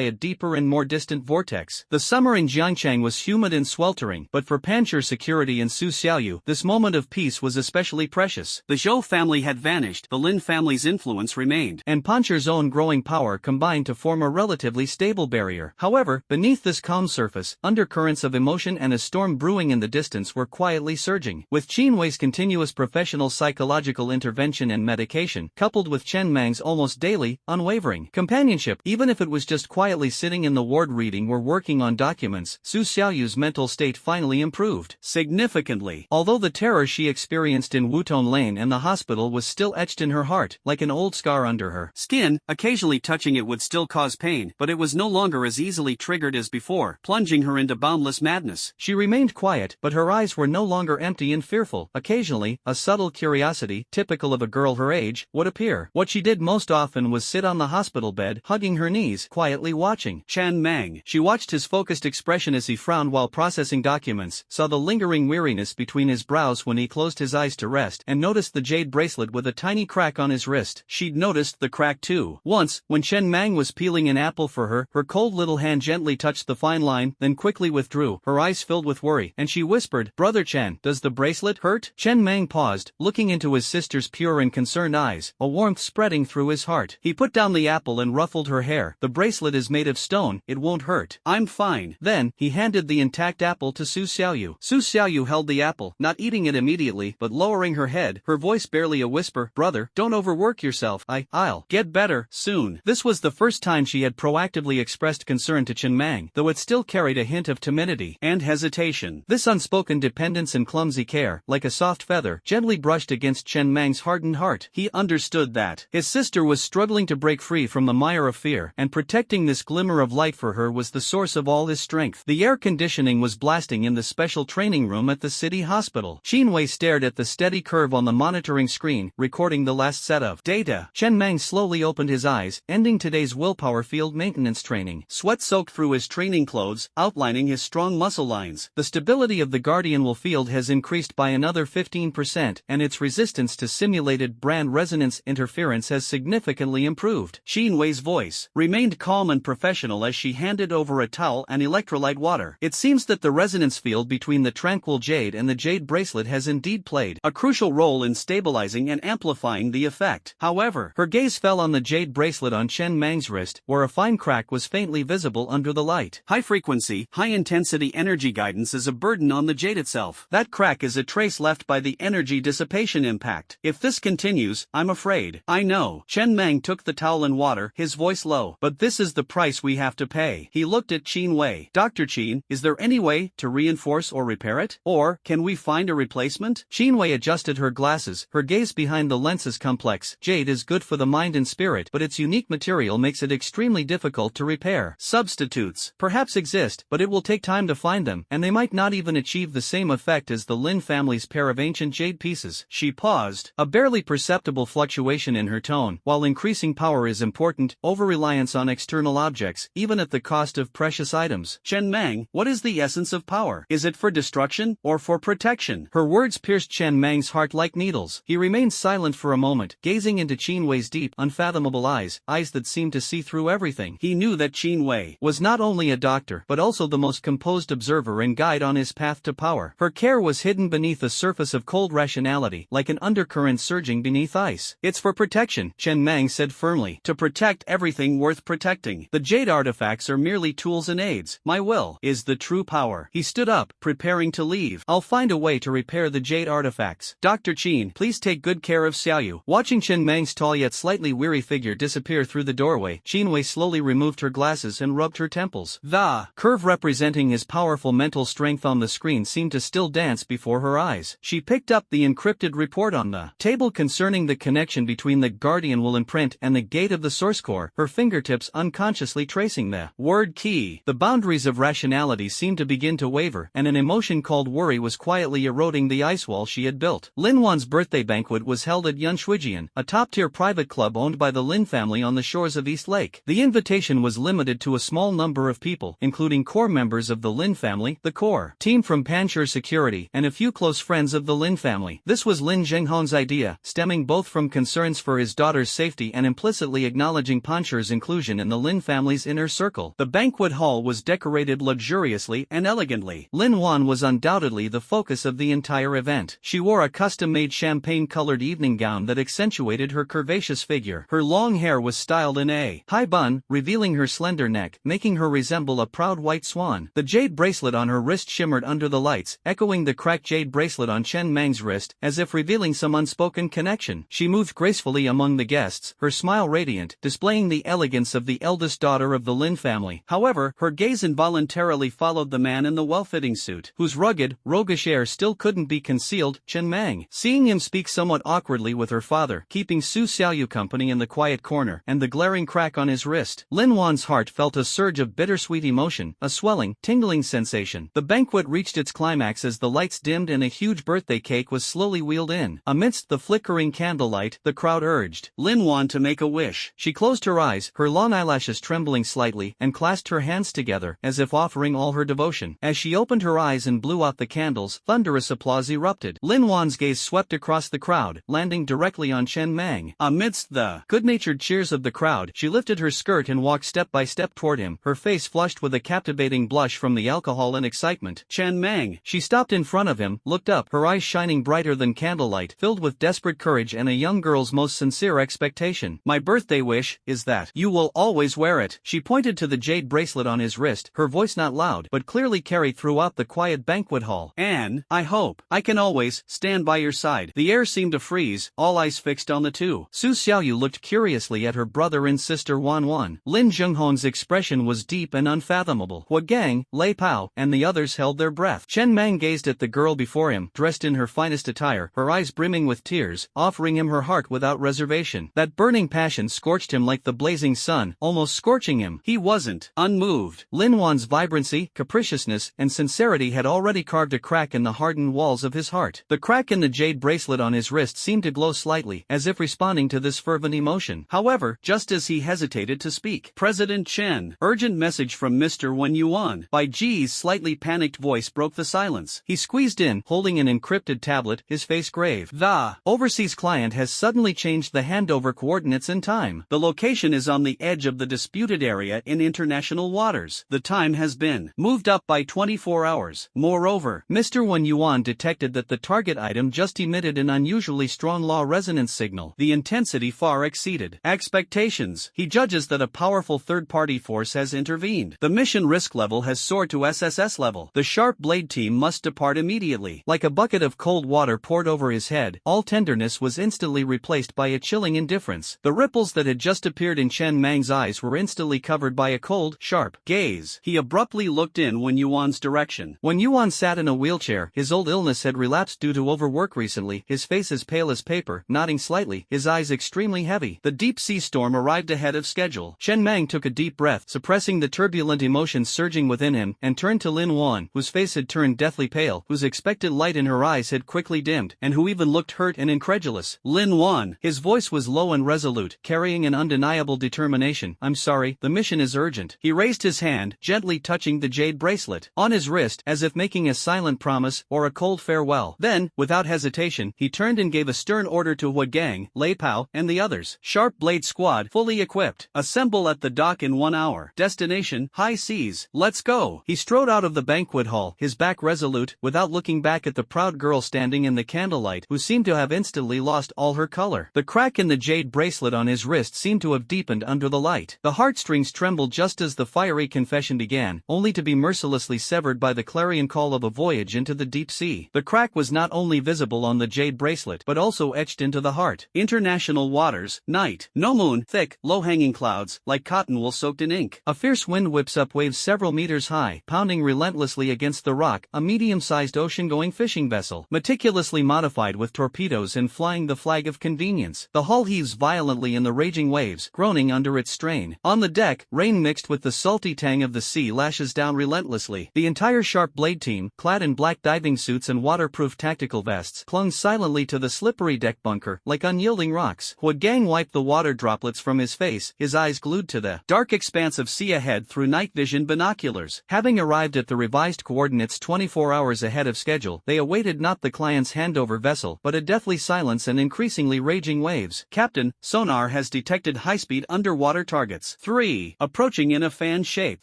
a deeper and more distant vortex. The summer in Jiangcheng was humid and sweltering, but for Panchur security and Su Xiaoyu, this moment of peace was especially precious. The Zhou family had vanished, the Lin family's influence remained, and Panchur's own growing power combined to form a relatively stable barrier. However, beneath this calm surface, undercurrents of emotion and a storm brewing in the distance were quietly surging. With Qin Wei's continuous professional psychological intervention and medication, coupled with Chen Mang's almost daily, unwavering companionship, even if it was just quietly sitting in the ward reading or working on documents, Su Xiaoyu's mental state finally improved significantly. Although the terror she experienced in Wutong Lane and the hospital was still etched in her heart, like an old scar under her skin, occasionally touching it would still cause pain, but it was no longer as easily triggered as before, plunging her into boundless madness. She remained quiet, but her eyes were no longer empty and fearful. Occasionally, a subtle curiosity, typical of a girl her age, would appear. What she did most often was sit on the hospital bed, hugging her knees, quietly watching Chen Mang. She watched his focused expression as he frowned while processing documents, saw the lingering weariness between his brows when he closed his eyes to rest, and noticed the jade bracelet with a tiny crack on his wrist. She'd noticed the crack too. Once, when Chen Mang was peeling an apple for her, her cold little hand gently touched the fine line, then quickly withdrew, her eyes filled with worry, and she whispered, "Brother Chen, does the bracelet hurt?" Chen Mang paused, looking into his sister's pure and concerned eyes, a warmth spreading through his heart. He put down the apple and ruffled her hair. "The bracelet is made of stone, it won't hurt. I'm fine." Then, he handed the intact apple to Su Xiaoyu. Su Xiaoyu held the apple, not eating it immediately, but lowering her head, her voice barely a whisper, "Brother, don't overwork yourself. I'll get better, soon." This was the first time she had proactively expressed concern to Chen Mang, though it still carried a hint of timidity and hesitation. This unspoken dependence and clumsy care, like a soft feather, gently brushed against Chen Mang's hardened heart. He understood that His sister was struggling to break free from the mire of fear, and protecting this glimmer of light for her was the source of all his strength. The air conditioning was blasting in the special training room at the city hospital. Qin Wei stared at the steady curve on the monitoring screen, recording the last set of data. Chen Mang slowly opened his eyes, ending today's willpower field maintenance training. Sweat soaked through his training clothes, outlining his strong muscle lines. The stability of the Guardian Will field has increased by another 15%, and its resistance to simulated brand resonance interference has significantly improved. Qin Wei's voice remained calm and professional as she handed over a towel and electrolyte water. It seems that the resonance field between the tranquil jade and the jade bracelet has indeed played a crucial role in stabilizing and amplifying the effect. However, her gaze fell on the jade bracelet on Chen Mang's wrist, where a fine crack was faintly visible under the light. High-frequency, high-intensity energy guidance is a burden on the jade itself. That crack is a trace left by the energy dissipation impact. If this continues, I'm afraid. I know. Chen Mang took the towel and water, his voice low. But this is the price we have to pay. He looked at Qin Wei. Dr. Qin, is there any way to reinforce or repair it? Or, can we find a replacement? Qin Wei adjusted her glasses, her gaze behind the lenses complex. Jade is good for the mind and spirit, but its unique material makes it extremely difficult to repair. Substitutes perhaps exist, but it will take time to find them, and they might not even achieve the same effect as the Lin family's pair of ancient jade pieces. She paused, a barely perceptible fluctuation in her tone. While increasing power is important, over-reliance on external objects, even at the cost of precious items. Chen Mang, what is the essence of power? Is it for destruction, or for protection? Her words pierced Chen Mang's heart like needles. He remained silent for a moment, gazing into Qin Wei's deep, unfathomable eyes that seemed to see through everything. He knew that Qin Wei was not only a doctor, but also the most composed observer and guide on his path to power. Her care was hidden beneath a surface of cold rationality, like an undercurrent surging beneath ice. It's for protection, Chen Mang said firmly. To protect everything worth protecting. The jade artifacts are merely tools and aids. My will is the true power. He stood up, preparing to leave. I'll find a way to repair the jade artifacts. Dr. Qin, please take good care of Xiaoyu. Watching Chen Mang's tall yet slightly weary figure disappear through the doorway, Qin Wei slowly removed her glasses and rubbed her temples. The curve representing his powerful mental strength on the screen seemed to still dance before her eyes. She picked up the encrypted report on the table concerning the connection between the Guardian Will imprint and the gate of the source core, her fingertips unconsciously tracing the word key. The boundaries of rationality seemed to begin to waver, and an emotion called worry was quietly eroding the ice wall she had built. Lin Wan's birthday banquet was held at Yunshuijian, a top-tier private club owned by the Lin family on the shores of East Lake. The invitation was limited to a small number of people, including core members of the Lin family, the core team from Panshur Security, and a few close friends of the Lin family. This was Lin Zhenghong's idea, stemming both from concerns for his daughter's safety and implicitly acknowledging Panshur's inclusion in the Lin family's inner circle. The banquet hall was decorated luxuriously and elegantly. Lin Wan was undoubtedly the focus of the entire event. She wore a custom-made champagne-colored evening gown that accentuated her curvaceous figure. Her long hair was styled in a high bun, revealing her slender neck, making her resemble a proud white swan. The jade bracelet on her wrist shimmered under the lights, echoing the cracked jade bracelet on Chen Mang's wrist, as if revealing some unspoken connection. She moved gracefully among the guests, her smile radiant, displaying the elegance of the eldest daughter of the Lin family. However, her gaze involuntarily followed the man in the well-fitting suit, whose rugged, roguish air still couldn't be concealed. Chen Mang. Seeing him speak somewhat awkwardly with her father, keeping Su Xiaoyu company in the quiet corner, and the glaring crack on his wrist, Lin Wan's heart felt a surge of bittersweet emotion, a swelling, tingling sensation. The banquet reached its climax as the lights dimmed and a huge birthday cake was slowly wheeled in. Amidst the flickering candlelight, the crowd urged Lin Wan to make a wish. She closed her eyes, her long eyelashes trembling slightly, and clasped her hands together, as if offering all her devotion. As she opened her eyes and blew out the candles, thunderous applause erupted. Lin Wan's gaze swept across the crowd, landing directly on Chen Mang. Amidst the good-natured cheers of the crowd, she lifted her skirt and walked step by step toward him, her face flushed with a captivating blush from the alcohol and excitement. Chen Mang. She stopped in front of him, looked up, her eyes shining brighter than candlelight, filled with desperate courage and a young girl's most sincere expectation. My birthday wish is that you will always wear it. She pointed to the jade bracelet on his wrist, her voice not loud, but clearly carried throughout the quiet banquet hall. And I hope I can always stand by your side. The air seemed to freeze, all eyes fixed on the two. Su Xiaoyu looked curiously at her brother and sister Wan Wan. Lin Zhenghong's expression was deep and unfathomable. Hua Gang, Lei Pao, and the others held their breath. Chen Mang gazed at the girl before him, dressed in her finest attire, her eyes brimming with with tears, offering him her heart without reservation. That burning passion scorched him like the blazing sun, almost scorching him. He wasn't unmoved. Lin Wan's vibrancy, capriciousness, and sincerity had already carved a crack in the hardened walls of his heart. The crack in the jade bracelet on his wrist seemed to glow slightly, as if responding to this fervent emotion. However, just as he hesitated to speak, President Chen, urgent message from Mr. Wen Yuan. By Ji's slightly panicked voice broke the silence. He squeezed in, holding an encrypted tablet, his face grave. The overseas client has suddenly changed the handover coordinates and time. The location is on the edge of the disputed area in international waters. The time has been moved up by 24 hours. Moreover, Mr. Wen Yuan detected that the target item just emitted an unusually strong law resonance signal. The intensity far exceeded expectations. He judges that a powerful third-party force has intervened. The mission risk level has soared to SSS level. The Sharp Blade team must depart immediately. Like a bucket of cold water poured over his head, all tenderness was instantly replaced by a chilling indifference. The ripples that had just appeared in Chen Mang's eyes were instantly covered by a cold, sharp gaze. He abruptly looked in Wen Yuan's direction. Wen Yuan sat in a wheelchair. His old illness had relapsed due to overwork recently, his face as pale as paper, nodding slightly, his eyes extremely heavy. The deep sea storm arrived ahead of schedule. Chen Mang took a deep breath, suppressing the turbulent emotions surging within him, and turned to Lin Wan, whose face had turned deathly pale, whose expectant light in her eyes had quickly dimmed, and who even looked hurt and incredulous. Lin Wan. His voice was low and resolute, carrying an undeniable determination. I'm sorry, the mission is urgent. He raised his hand, gently touching the jade bracelet on his wrist, as if making a silent promise or a cold farewell. Then, without hesitation, he turned and gave a stern order to Hua Gang, Lei Pao, and the others. Sharp Blade Squad, fully equipped. Assemble at the dock in 1 hour. Destination, high seas. Let's go. He strode out of the banquet hall, his back resolute, without looking back at the proud girl standing in the candlelight, who seemed to have instantly lost all her color. The crack in the jade bracelet on his wrist seemed to have deepened under the light. The heartstrings trembled just as the fiery confession began, only to be mercilessly severed by the clarion call of a voyage into the deep sea. The crack was not only visible on the jade bracelet, but also etched into the heart. International waters, night, no moon, thick, low-hanging clouds, like cotton wool soaked in ink. A fierce wind whips up waves several meters high, pounding relentlessly against the rock, a medium-sized ocean-going fishing vessel, meticulously modified with torpedoes and flying the flag of convenience. The hull heaves violently in the raging waves, groaning under its strain. On the deck, rain mixed with the salty tang of the sea lashes down relentlessly. The entire Sharp Blade team, clad in black diving suits and waterproof tactical vests, clung silently to the slippery deck bunker, like unyielding rocks. Hua Gang wiped the water droplets from his face, his eyes glued to the dark expanse of sea ahead through night vision binoculars. Having arrived at the revised coordinates 24 hours ahead of schedule, they awaited not the client's handover vessel, but a deathly silence and increasingly raging waves. Captain, sonar has detected high-speed underwater targets. 3. Approaching in a fan shape.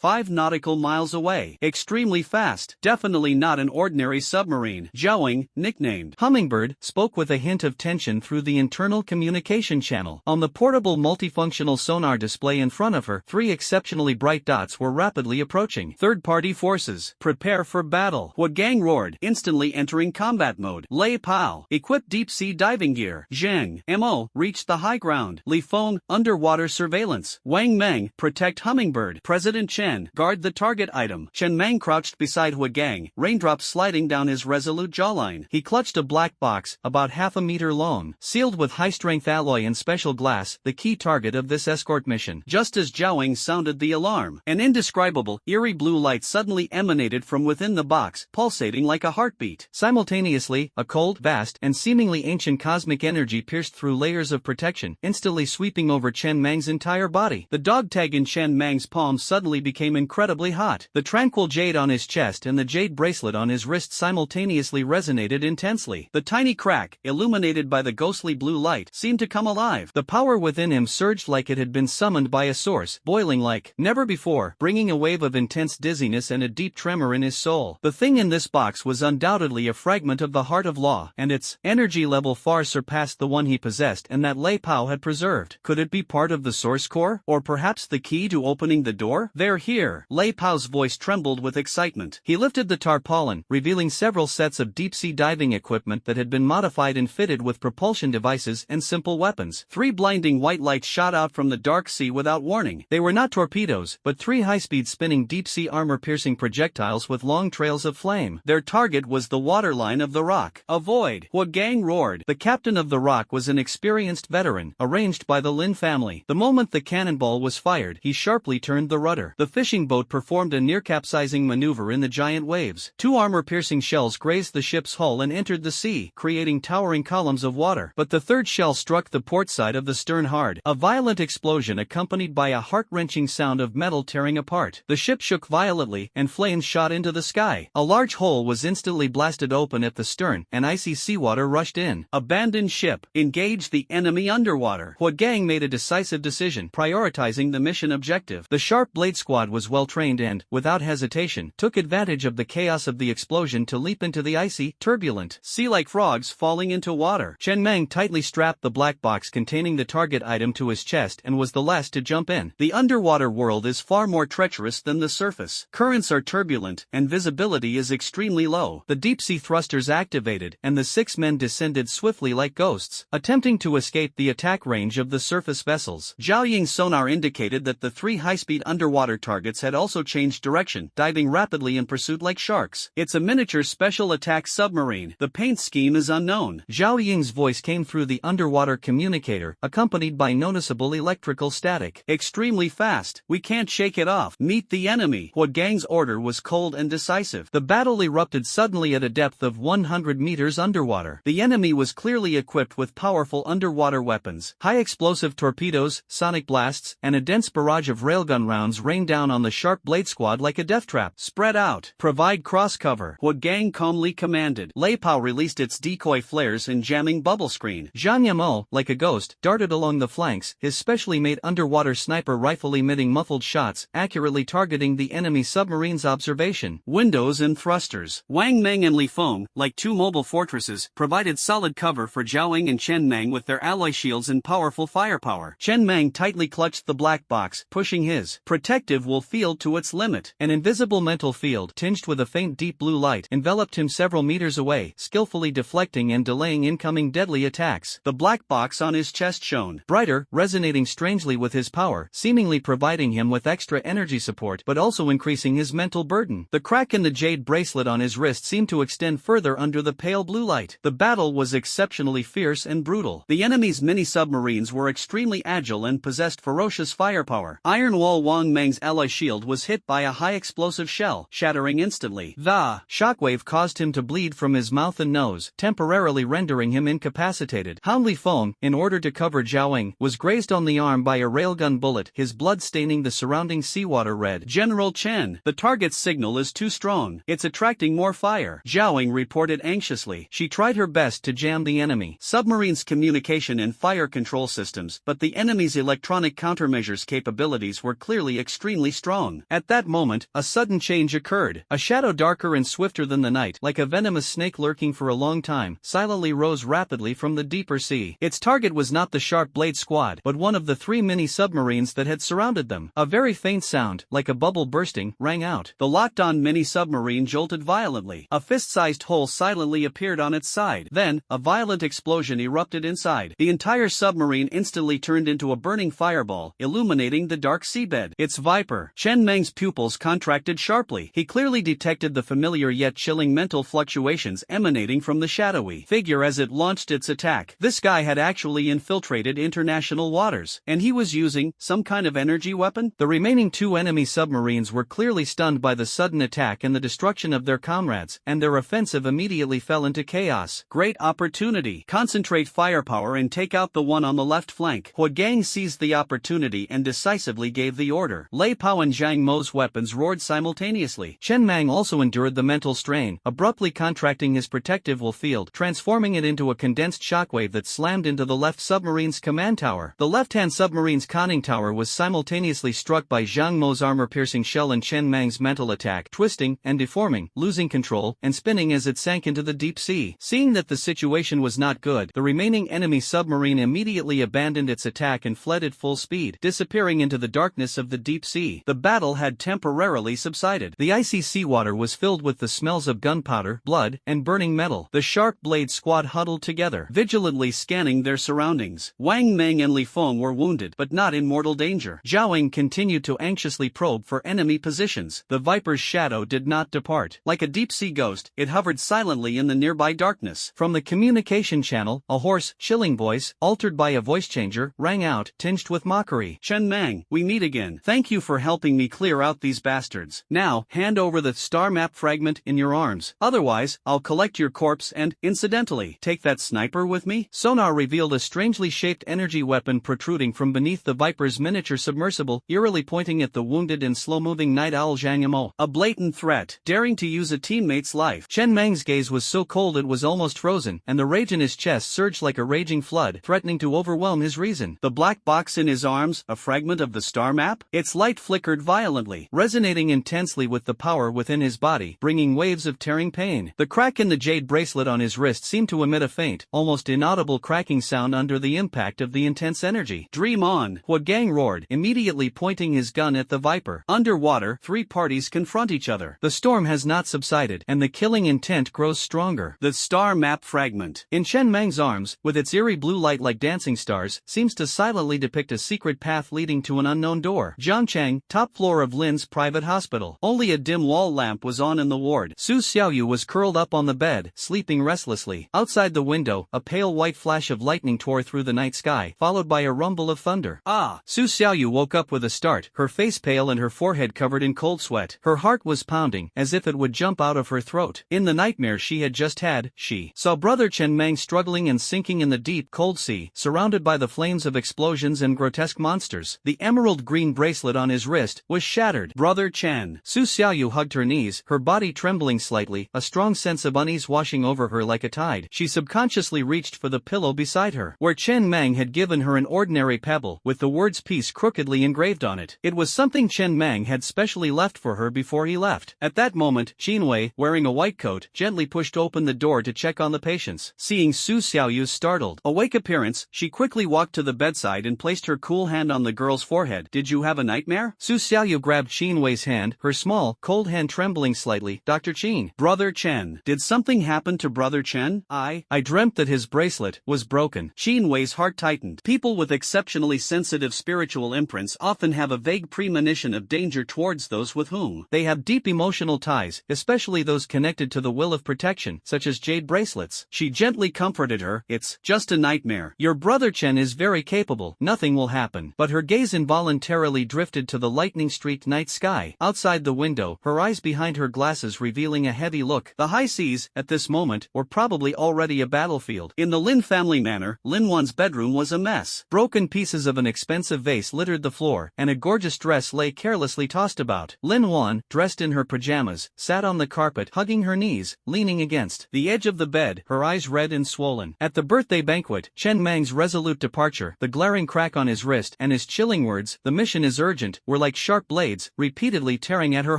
5 nautical miles away. Extremely fast. Definitely not an ordinary submarine. Zhaoing, nicknamed Hummingbird, spoke with a hint of tension through the internal communication channel. On the portable multifunctional sonar display in front of her, 3 exceptionally bright dots were rapidly approaching. Third-party forces. Prepare for battle. Hua Gang roared, instantly entering combat mode. Lei Pao, equip deep-sea diving gear. Zheng, MO, reach the high ground. Li Feng, underwater surveillance. Wang Meng, protect Hummingbird. President Chen, guard the target item. Chen Meng crouched beside Hua Gang, raindrops sliding down his resolute jawline. He clutched a black box, about half a meter long, sealed with high-strength alloy and special glass, the key target of this escort mission. Just as Zhaoing sounded the alarm, an indescribable, eerie blue light suddenly emanated from within the box, pulsating like a heartbeat. Simultaneously, a cold, vast, and seemingly ancient cosmic energy pierced through layers of protection, instantly sweeping over Chen Mang's entire body. The dog tag in Chen Mang's palm suddenly became incredibly hot. The tranquil jade on his chest and the jade bracelet on his wrist simultaneously resonated intensely. The tiny crack, illuminated by the ghostly blue light, seemed to come alive. The power within him surged like it had been summoned by a source, boiling like never before, bringing a wave of intense dizziness and a deep tremor in his soul. The thing in this box was undoubtedly a fragment of the heart of law, and its energy level far surpassed the one he possessed and that Lei Pao had preserved. Could it be part of the source core, or perhaps the key to opening the door? They're here. Lei Pao's voice trembled with excitement. He lifted the tarpaulin, revealing several sets of deep-sea diving equipment that had been modified and fitted with propulsion devices and simple weapons. 3 blinding white lights shot out from the dark sea without warning. They were not torpedoes, but 3 high-speed spinning deep-sea armor-piercing projectiles with long trails of flame. Their target was the waterline of the rock. Avoid. Hua Gang Wang roared. The captain of the Rock was an experienced veteran, arranged by the Lin family. The moment the cannonball was fired, he sharply turned the rudder. The fishing boat performed a near-capsizing maneuver in the giant waves. Two armor-piercing shells grazed the ship's hull and entered the sea, creating towering columns of water. But the third shell struck the port side of the stern hard. A violent explosion accompanied by a heart-wrenching sound of metal tearing apart. The ship shook violently, and flames shot into the sky. A large hole was instantly blasted open at the stern, and icy seawater rushed in. Abandoned ship. Engage the enemy underwater. Huagang made a decisive decision, prioritizing the mission objective. The Sharp Blade Squad was well-trained and, without hesitation, took advantage of the chaos of the explosion to leap into the icy, turbulent sea like frogs falling into water. Chen Meng tightly strapped the black box containing the target item to his chest and was the last to jump in. The underwater world is far more treacherous than the surface. Currents are turbulent, and visibility is extremely low. The deep-sea thrusters activated, and the 6 men descended swiftly like ghosts, attempting to escape the attack range of the surface vessels. Zhao Ying's sonar indicated that the 3 high-speed underwater targets had also changed direction, diving rapidly in pursuit like sharks. It's a miniature special attack submarine. The paint scheme is unknown. Zhao Ying's voice came through the underwater communicator, accompanied by noticeable electrical static. Extremely fast. We can't shake it off. Meet the enemy. Huagang's order was cold and decisive. The battle erupted suddenly at a depth of 100 meters underwater. The enemy was clearly equipped with powerful underwater weapons. High-explosive torpedoes, sonic blasts, and a dense barrage of railgun rounds rained down on the Sharp Blade Squad like a death trap. Spread out. Provide cross-cover. Huagang calmly commanded. Lei Pao released its decoy flares and jamming bubble screen. Zhang Yamo, like a ghost, darted along the flanks, his specially made underwater sniper rifle emitting muffled shots, accurately targeting the enemy submarine's observation windows and thrusters. Wang Meng and Li Feng, like 2 mobile fortresses, provided solid cover for Zhao Ying and Chen Meng with their alloy shields and powerful firepower. Chen Meng tightly clutched the black box, pushing his protective wool field to its limit. An invisible mental field, tinged with a faint deep blue light, enveloped him several meters away, skillfully deflecting and delaying incoming deadly attacks. The black box on his chest shone brighter, resonating strangely with his power, seemingly providing him with extra energy support but also increasing his mental burden. The crack in the jade bracelet on his wrist seemed to extend further under the pale blue light. The battle was exceptionally fierce and brutal. The enemy's mini-submarines were extremely agile and possessed ferocious firepower. Iron Wall Wang Meng's alloy shield was hit by a high-explosive shell, shattering instantly. The shockwave caused him to bleed from his mouth and nose, temporarily rendering him incapacitated. Han Li Feng, in order to cover Zhao Ying, was grazed on the arm by a railgun bullet, his blood staining the surrounding seawater red. General Chen, the target's signal is too strong. It's attracting more fire. Zhao Ying reported anxiously. She tried her best to jam the enemy submarine's communication and fire control systems, but the enemy's electronic countermeasures capabilities were clearly extremely strong. At that moment, a sudden change occurred. A shadow darker and swifter than the night, like a venomous snake lurking for a long time, silently rose rapidly from the deeper sea. Its target was not the Sharp Blade Squad, but one of the 3 mini-submarines that had surrounded them. A very faint sound, like a bubble bursting, rang out. The locked-on mini-submarine jolted violently. A fist-sized hole silently appeared on its side. Then, a violent explosion erupted inside. The entire submarine instantly turned into a burning fireball, illuminating the dark seabed. It's Viper. Chen Meng's pupils contracted sharply. He clearly detected the familiar yet chilling mental fluctuations emanating from the shadowy figure as it launched its attack. This guy had actually infiltrated international waters, and he was using some kind of energy weapon? The remaining 2 enemy submarines were clearly stunned by the sudden attack and the destruction of their comrades, and their offensive immediately fell into chaos. Great opportunity. Concentrate firepower and take out the one on the left flank. Huagang seized the opportunity and decisively gave the order. Lei Pao and Zhang Mo's weapons roared simultaneously. Chen Meng also endured the mental strain, abruptly contracting his protective wool field, transforming it into a condensed shockwave that slammed into the left submarine's command tower. The left-hand submarine's conning tower was simultaneously struck by Zhang Mo's armor-piercing shell and Chen Meng's mental attack, twisting and deforming, losing control, and spinning as it sank into the deep sea. Seeing that the situation was not good, the remaining enemy submarine immediately abandoned its attack and fled at full speed, disappearing into the darkness of the deep sea. The battle had temporarily subsided. The icy seawater was filled with the smells of gunpowder, blood, and burning metal. The Sharp Blade Squad huddled together, vigilantly scanning their surroundings. Wang Meng and Li Feng were wounded, but not in mortal danger. Zhao Ying continued to anxiously probe for enemy positions. The Viper's shadow did not depart. Like a deep-sea ghost, it hovered silently in the nearby darkness. From From the communication channel, a hoarse, chilling voice, altered by a voice changer, rang out, tinged with mockery. Chen Mang, we meet again. Thank you for helping me clear out these bastards. Now, hand over the star map fragment in your arms. Otherwise, I'll collect your corpse and, incidentally, take that sniper with me? Sonar revealed a strangely shaped energy weapon protruding from beneath the Viper's miniature submersible, eerily pointing at the wounded and slow-moving Night Owl Zhang Yimou. A blatant threat, daring to use a teammate's life. Chen Mang's gaze was so cold it was almost frozen, and the rage in his chest surged like a raging flood, threatening to overwhelm his reason. The black box in his arms, a fragment of the star map? Its light flickered violently, resonating intensely with the power within his body, bringing waves of tearing pain. The crack in the jade bracelet on his wrist seemed to emit a faint, almost inaudible cracking sound under the impact of the intense energy. Dream on, Hua Gang roared, immediately pointing his gun at the Viper. Underwater, three parties confront each other. The storm has not subsided, and the killing intent grows stronger. The star map fragment, in Chen Mang's arms, with its eerie blue light like dancing stars, seems to silently depict a secret path leading to an unknown door. Jiangchang, top floor of Lin's private hospital. Only a dim wall lamp was on in the ward. Su Xiaoyu was curled up on the bed, sleeping restlessly. Outside the window, a pale white flash of lightning tore through the night sky, followed by a rumble of thunder. Ah! Su Xiaoyu woke up with a start, her face pale and her forehead covered in cold sweat. Her heart was pounding, as if it would jump out of her throat. In the nightmare she had just had, she saw brother Chen Mang struggling and sinking in the deep, cold sea, surrounded by the flames of explosions and grotesque monsters. The emerald green bracelet on his wrist was shattered. Brother Chen. Su Xiaoyu hugged her knees, her body trembling slightly, a strong sense of unease washing over her like a tide. She subconsciously reached for the pillow beside her, where Chen Mang had given her an ordinary pebble, with the words peace crookedly engraved on it. It was something Chen Mang had specially left for her before he left. At that moment, Qin Wei, wearing a white coat, gently pushed open the door to check on the patients. Seeing Su Xiaoyu's startled, awake appearance, she quickly walked to the bedside and placed her cool hand on the girl's forehead. Did you have a nightmare? Su Xiaoyu grabbed Qin Wei's hand, her small, cold hand trembling slightly. Dr. Qin. Brother Chen. Did something happen to Brother Chen? I dreamt that his bracelet was broken. Qin Wei's heart tightened. People with exceptionally sensitive spiritual imprints often have a vague premonition of danger towards those with whom they have deep emotional ties, especially those connected to the will of protection, such as jade bracelets. She gently comforted her. It's just a nightmare. Your brother Chen is very capable. Nothing will happen. But her gaze involuntarily drifted to the lightning-streaked night sky. Outside the window, her eyes behind her glasses revealing a heavy look. The high seas, at this moment, were probably already a battlefield. In the Lin family manor, Lin Wan's bedroom was a mess. Broken pieces of an expensive vase littered the floor, and a gorgeous dress lay carelessly tossed about. Lin Wan, dressed in her pajamas, sat on the carpet, hugging her knees, leaning against the edge of the bed, her eyes red and swollen. At the birthday banquet, Chen Mang's resolute departure, the glaring crack on his wrist, and his chilling words, "The mission is urgent," were like sharp blades, repeatedly tearing at her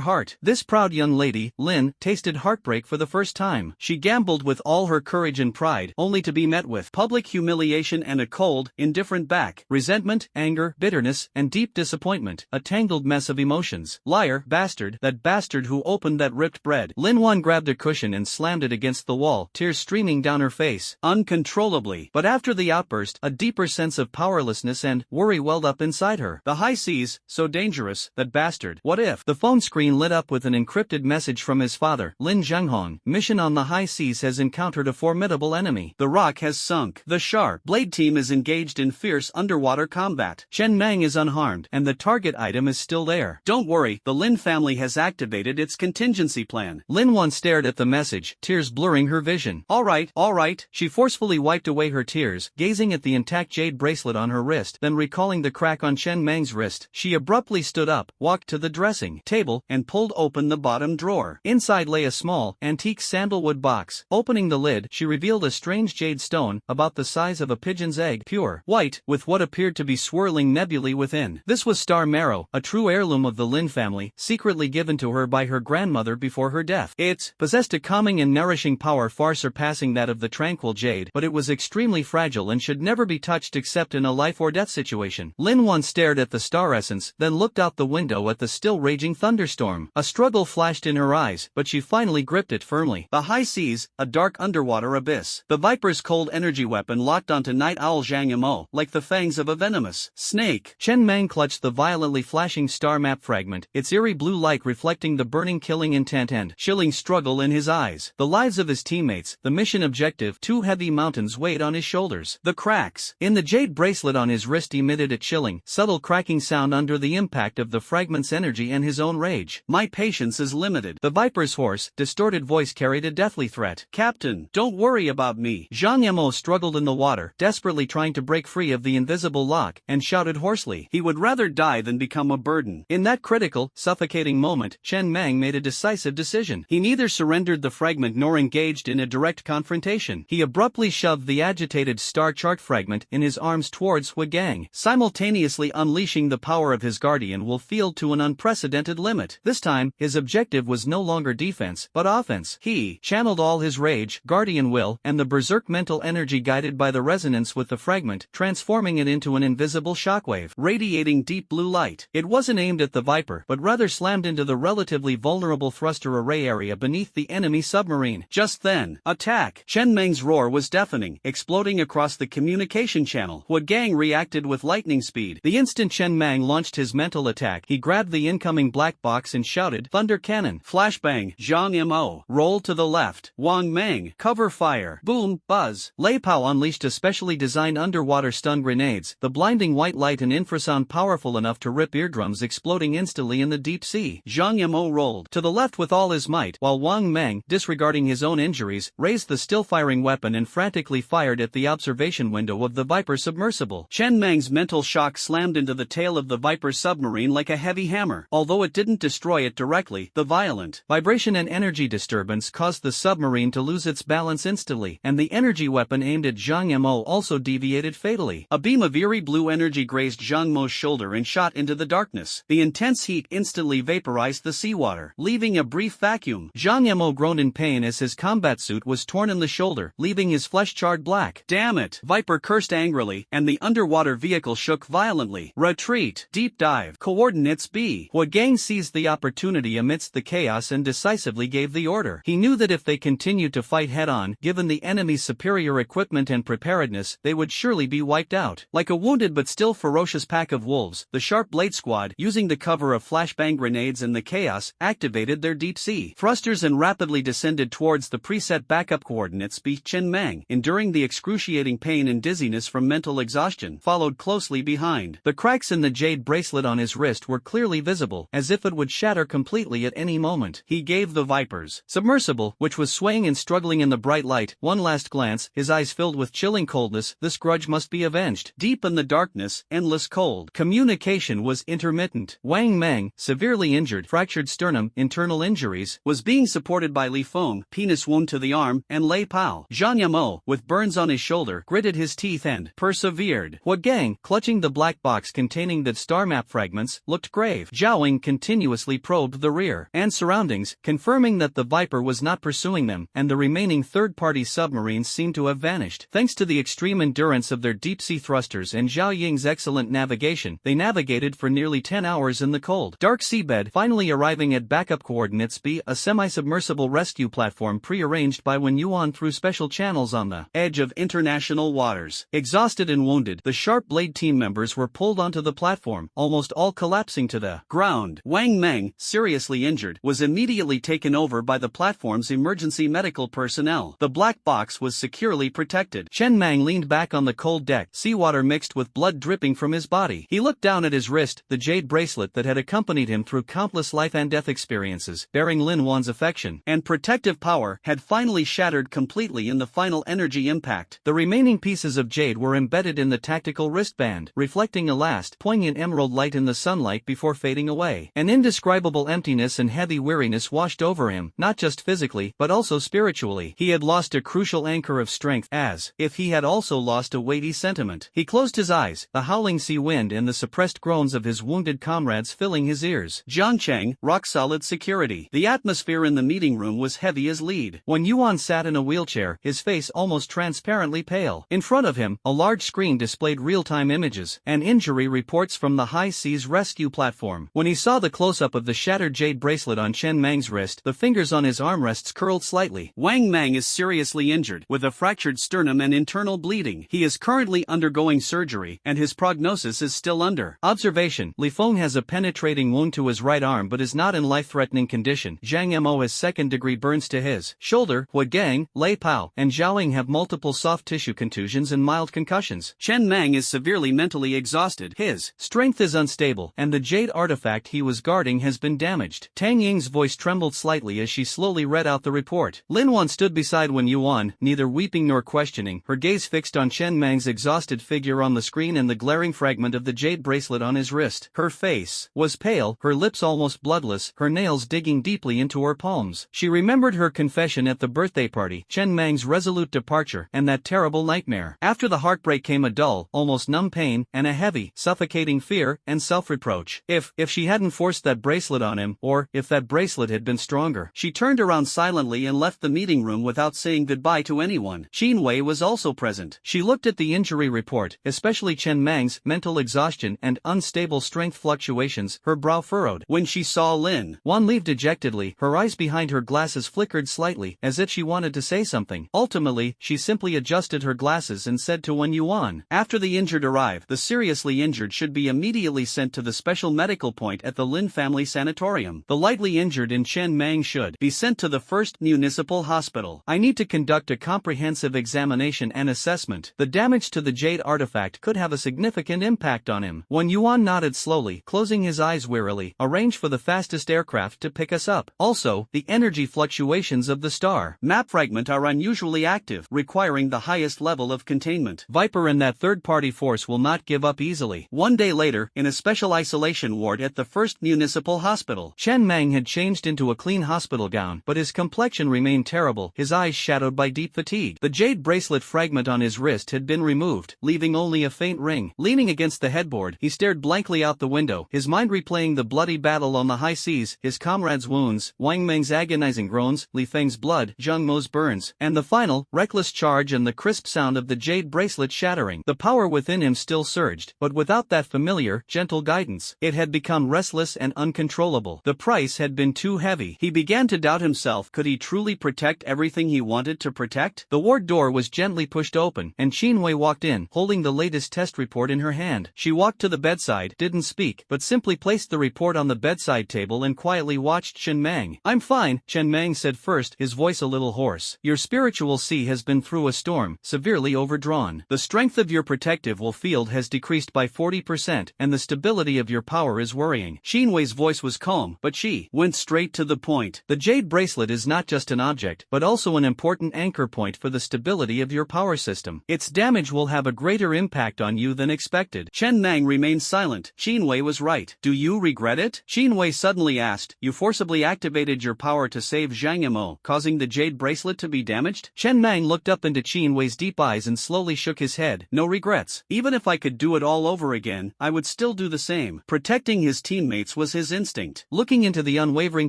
heart. This proud young lady, Lin, tasted heartbreak for the first time. She gambled with all her courage and pride, only to be met with public humiliation and a cold, indifferent back. Resentment, anger, bitterness, and deep disappointment. A tangled mess of emotions. Liar, bastard, that bastard who opened that ripped bread. Lin Wan grabbed a cushion and slammed it against the wall, tears streaming down her face, uncontrollably. But after the outburst, a deeper sense of powerlessness and worry welled up inside her. The high seas, so dangerous, that bastard. What if? The phone screen lit up with an encrypted message from his father, Lin Zhenghong. Mission on the high seas has encountered a formidable enemy. The rock has sunk. The Sharp Blade team is engaged in fierce underwater combat. Chen Mang is unharmed, and the target item is still there. Don't worry, the Lin family has activated its contingency plan. Lin Wan stared at the message, tears blurring her vision. All right. She forcefully wiped away her tears, gazing at the intact jade bracelet on her wrist, then recalling the crack on Chen Mang's wrist, she abruptly stood up, walked to the dressing table, and pulled open the bottom drawer. Inside lay a small, antique sandalwood box. Opening the lid, she revealed a strange jade stone, about the size of a pigeon's egg, pure white, with what appeared to be swirling nebulae within. This was star marrow, a true heirloom of the Lin family, secretly given to her by her grandmother before her death. It possessed a calming and nourishing power far surpassing that of the tranquil jade, but it was extremely fragile and should never be touched except in a life-or-death situation. Lin Wan stared at the star essence, then looked out the window at the still raging thunderstorm. A struggle flashed in her eyes, but she finally gripped it firmly. The high seas, a dark underwater abyss. The Viper's cold energy weapon locked onto Night Owl Zhang Yimou, like the fangs of a venomous snake. Chen Mang clutched the violently flashing star map fragment, its eerie blue light reflecting the burning killing intent and chilling struggle in his eyes. The lives of his teammates, the Mission objective: 2 heavy mountains weighed on his shoulders. The cracks in the jade bracelet on his wrist emitted a chilling, subtle cracking sound under the impact of the fragment's energy and his own rage. My patience is limited. The Viper's hoarse, distorted voice carried a deathly threat. Captain, don't worry about me. Zhang Yimou struggled in the water, desperately trying to break free of the invisible lock, and shouted hoarsely. He would rather die than become a burden. In that critical, suffocating moment, Chen Mang made a decisive decision. He neither surrendered the fragment nor engaged in a direct confrontation. He abruptly shoved the agitated star chart fragment in his arms towards Hui Gang, simultaneously unleashing the power of his guardian will field to an unprecedented limit. This time, his objective was no longer defense, but offense. He channeled all his rage, guardian will, and the berserk mental energy guided by the resonance with the fragment, transforming it into an invisible shockwave, radiating deep blue light. It wasn't aimed at the Viper, but rather slammed into the relatively vulnerable thruster array area beneath the enemy submarine. Just then, attack! Chen Meng's roar was deafening, exploding across the communication channel. Hui Gang reacted with lightning speed. The instant Chen Mang launched his mental attack, he grabbed the incoming black box and shouted, "Thunder cannon!" Flashbang! Zhang Yimou, roll to the left. Wang Meng, cover fire. Boom, buzz. Lei Pao unleashed a specially designed underwater stun grenades, the blinding white light and infrasound powerful enough to rip eardrums, exploding instantly in the deep sea. Zhang Yimou rolled to the left with all his might, while Wang Meng, disregarding his own injuries, raised the still-firing weapon and frantically fired at the observation window of the Viper submersible. Chen Meng's mental shock slammed into the tail of the Viper submarine like a heavy hammer. Although it didn't destroy it directly, the violent vibration and energy disturbance caused the submarine to lose its balance instantly, and the energy weapon aimed at Zhang Yimou also deviated fatally. A beam of eerie blue energy grazed Zhang Mo's shoulder and shot into the darkness. The intense heat instantly vaporized the seawater, leaving a brief vacuum. Zhang Yimou groaned in pain as his combat suit was torn in the shoulder, leaving his flesh charred black. Damn it! Viper cursed angrily, and the underwater vehicle shook violently. Retreat! Deep dive! Coordinates B! Hui Gang seized the opportunity amidst the chaos and decisively gave the order. He knew that if they continued to fight head-on, given the enemy's superior equipment and preparedness, they would surely be wiped out. Like a wounded but still ferocious pack of wolves, the Sharp Blade Squad, using the cover of flashbang grenades and the chaos, activated their deep-sea thrusters and rapidly descended towards the preset backup coordinates B. Chen Mang, enduring the excruciating pain and dizziness from mental exhaustion, followed closely behind. The cracks in the jade bracelet on his wrist were clearly visible, as if it would shatter completely at any moment. He gave the Viper's submersible, which was swaying and struggling in the bright light, one last glance, his eyes filled with chilling coldness. This grudge must be avenged. Deep in the darkness, endless cold. Communication was intermittent. Wang Meng, severely injured, fractured sternum, internal injuries, was being supported by Li Feng, penis wound to the arm, and Lei Pao. Zhang Yimou, with burns on his shoulder, gritted his teeth and persevered. Hui Gang, clutching the black box containing the star map fragments, looked grave. Zhao Ying continuously probed the rear and surroundings, confirming that the Viper was not pursuing them, and the remaining third-party submarines seemed to have vanished. Thanks to the extreme endurance of their deep-sea thrusters and Zhao Ying's excellent navigation, they navigated for nearly 10 hours in the cold, dark seabed, finally arriving at backup coordinates B, a semi-submersible rescue platform pre-arranged by Wen Yuan through special channels on the edge of international waters. Exhausted and wounded, the Sharp Blade team members were pulled onto the platform, almost all collapsing to the ground. Wang Meng, seriously injured, was immediately taken over by the platform's emergency medical personnel. The black box was securely protected. Chen Mang leaned back on the cold deck, seawater mixed with blood dripping from his body. He looked down at his wrist, the jade bracelet that had accompanied him through countless life and death experiences, bearing Lin Wan's affection and protective power, had finally shattered completely in the final energy impact. The remaining pieces of jade were embedded in the tactical wristband, reflecting a last, poignant emerald light in the sunlight before fading away. An indescribable emptiness and heavy weariness washed over him, not just physically, but also spiritually. He had lost a crucial anchor of strength, as if he had also lost a weighty sentiment. He closed his eyes, the howling sea wind and the suppressed groans of his wounded comrades filling his ears. Jiangcheng, rock-solid security. The atmosphere in the meeting room was heavy as lead. Wen Yuan sat in a wheelchair, his face almost transparently pale. In front of him, a large screen displayed real-time images and injury reports from the high seas rescue platform. When he saw the close-up of the shattered jade bracelet on Chen Mang's wrist, the fingers on his armrests curled slightly. Wang Meng is seriously injured, with a fractured sternum and internal bleeding. He is currently undergoing surgery, and his prognosis is still under observation. Li Feng has a penetrating wound to his right arm but is not in life-threatening condition. Zhang Mo has second-degree burns to his shoulder. Hui Gang, Mang, Lei Pao, and Zhaoying have multiple soft tissue contusions and mild concussions. Chen Mang is severely mentally exhausted. His strength is unstable, and the jade artifact he was guarding has been damaged. Tang Ying's voice trembled slightly as she slowly read out the report. Lin Wan stood beside Wen Yuan, neither weeping nor questioning, her gaze fixed on Chen Mang's exhausted figure on the screen and the glaring fragment of the jade bracelet on his wrist. Her face was pale, her lips almost bloodless, her nails digging deeply into her palms. She remembered her confession at the birthday party, Chen Mang's resolute departure, and that terrible nightmare. After the heartbreak came a dull, almost numb pain, and a heavy, suffocating fear and self-reproach. If she hadn't forced that bracelet on him, or if that bracelet had been stronger. She turned around silently and left the meeting room without saying goodbye to anyone. Qin Wei was also present. She looked at the injury report, especially Chen Mang's mental exhaustion and unstable strength fluctuations, her brow furrowed. When she saw Lin Wan leave dejectedly, her eyes behind her glasses flickered slightly, as if she wanted to say something. Ultimately, she simply adjusted her glasses and said to Wen Yuan, "After the injured arrive, the seriously injured should be immediately sent to the special medical point at the Lin family sanatorium. The lightly injured in Chen Mang should be sent to the first municipal hospital. I need to conduct a comprehensive examination and assessment. The damage to the jade artifact could have a significant impact on him." Wen Yuan nodded slowly, closing his eyes wearily. "Arrange for the fastest aircraft to pick us up. Also, the energy fluctuations of the star map fragment are unusually active, requiring the highest level of containment. Viper and that third-party force will not give up easily." One day later, in a special isolation ward at the first municipal hospital, Chen Mang had changed into a clean hospital gown, but his complexion remained terrible, his eyes shadowed by deep fatigue. The jade bracelet fragment on his wrist had been removed, leaving only a faint ring. Leaning against the headboard, he stared blankly out the window, his mind replaying the bloody battle on the high seas, his comrades' wounds, Wang Meng's agonizing groans, Li Feng's blood, Zheng Mo's burns, and the final, reckless charge and the crisp sound of the jade bracelet shattering. The power within him still surged, but without that familiar, gentle guidance. It had become restless and uncontrollable. The price had been too heavy. He began to doubt himself. Could he truly protect everything he wanted to protect? The ward door was gently pushed open, and Qin Wei walked in, holding the latest test report in her hand. She walked to the bedside, didn't speak, but simply placed the report on the bedside table and quietly watched Chen Mang. "I'm fine," Chen Mang said first, his voice a little hoarse. "Your spiritual sea has been through a storm, severely overdrawn. The strength of your protective will field has decreased by 40%, and the stability of your power is worrying." Qin Wei's voice was calm, but she went straight to the point. "The jade bracelet is not just an object, but also an important anchor point for the stability of your power system. Its damage will have a greater impact on you than expected." Chen Mang remained silent. Qin Wei was right. "Do you regret it?" Qin Wei suddenly asked. "You forcibly activated your power to save Zhang Yimou, causing the jade bracelet to be damaged?" Chen Mang looked up into Qin Wei's deep eyes and slowly shook his head. "No regrets. Even if I could do it all over again, I would still do the same." Protecting his teammates was his instinct. Looking into the unwavering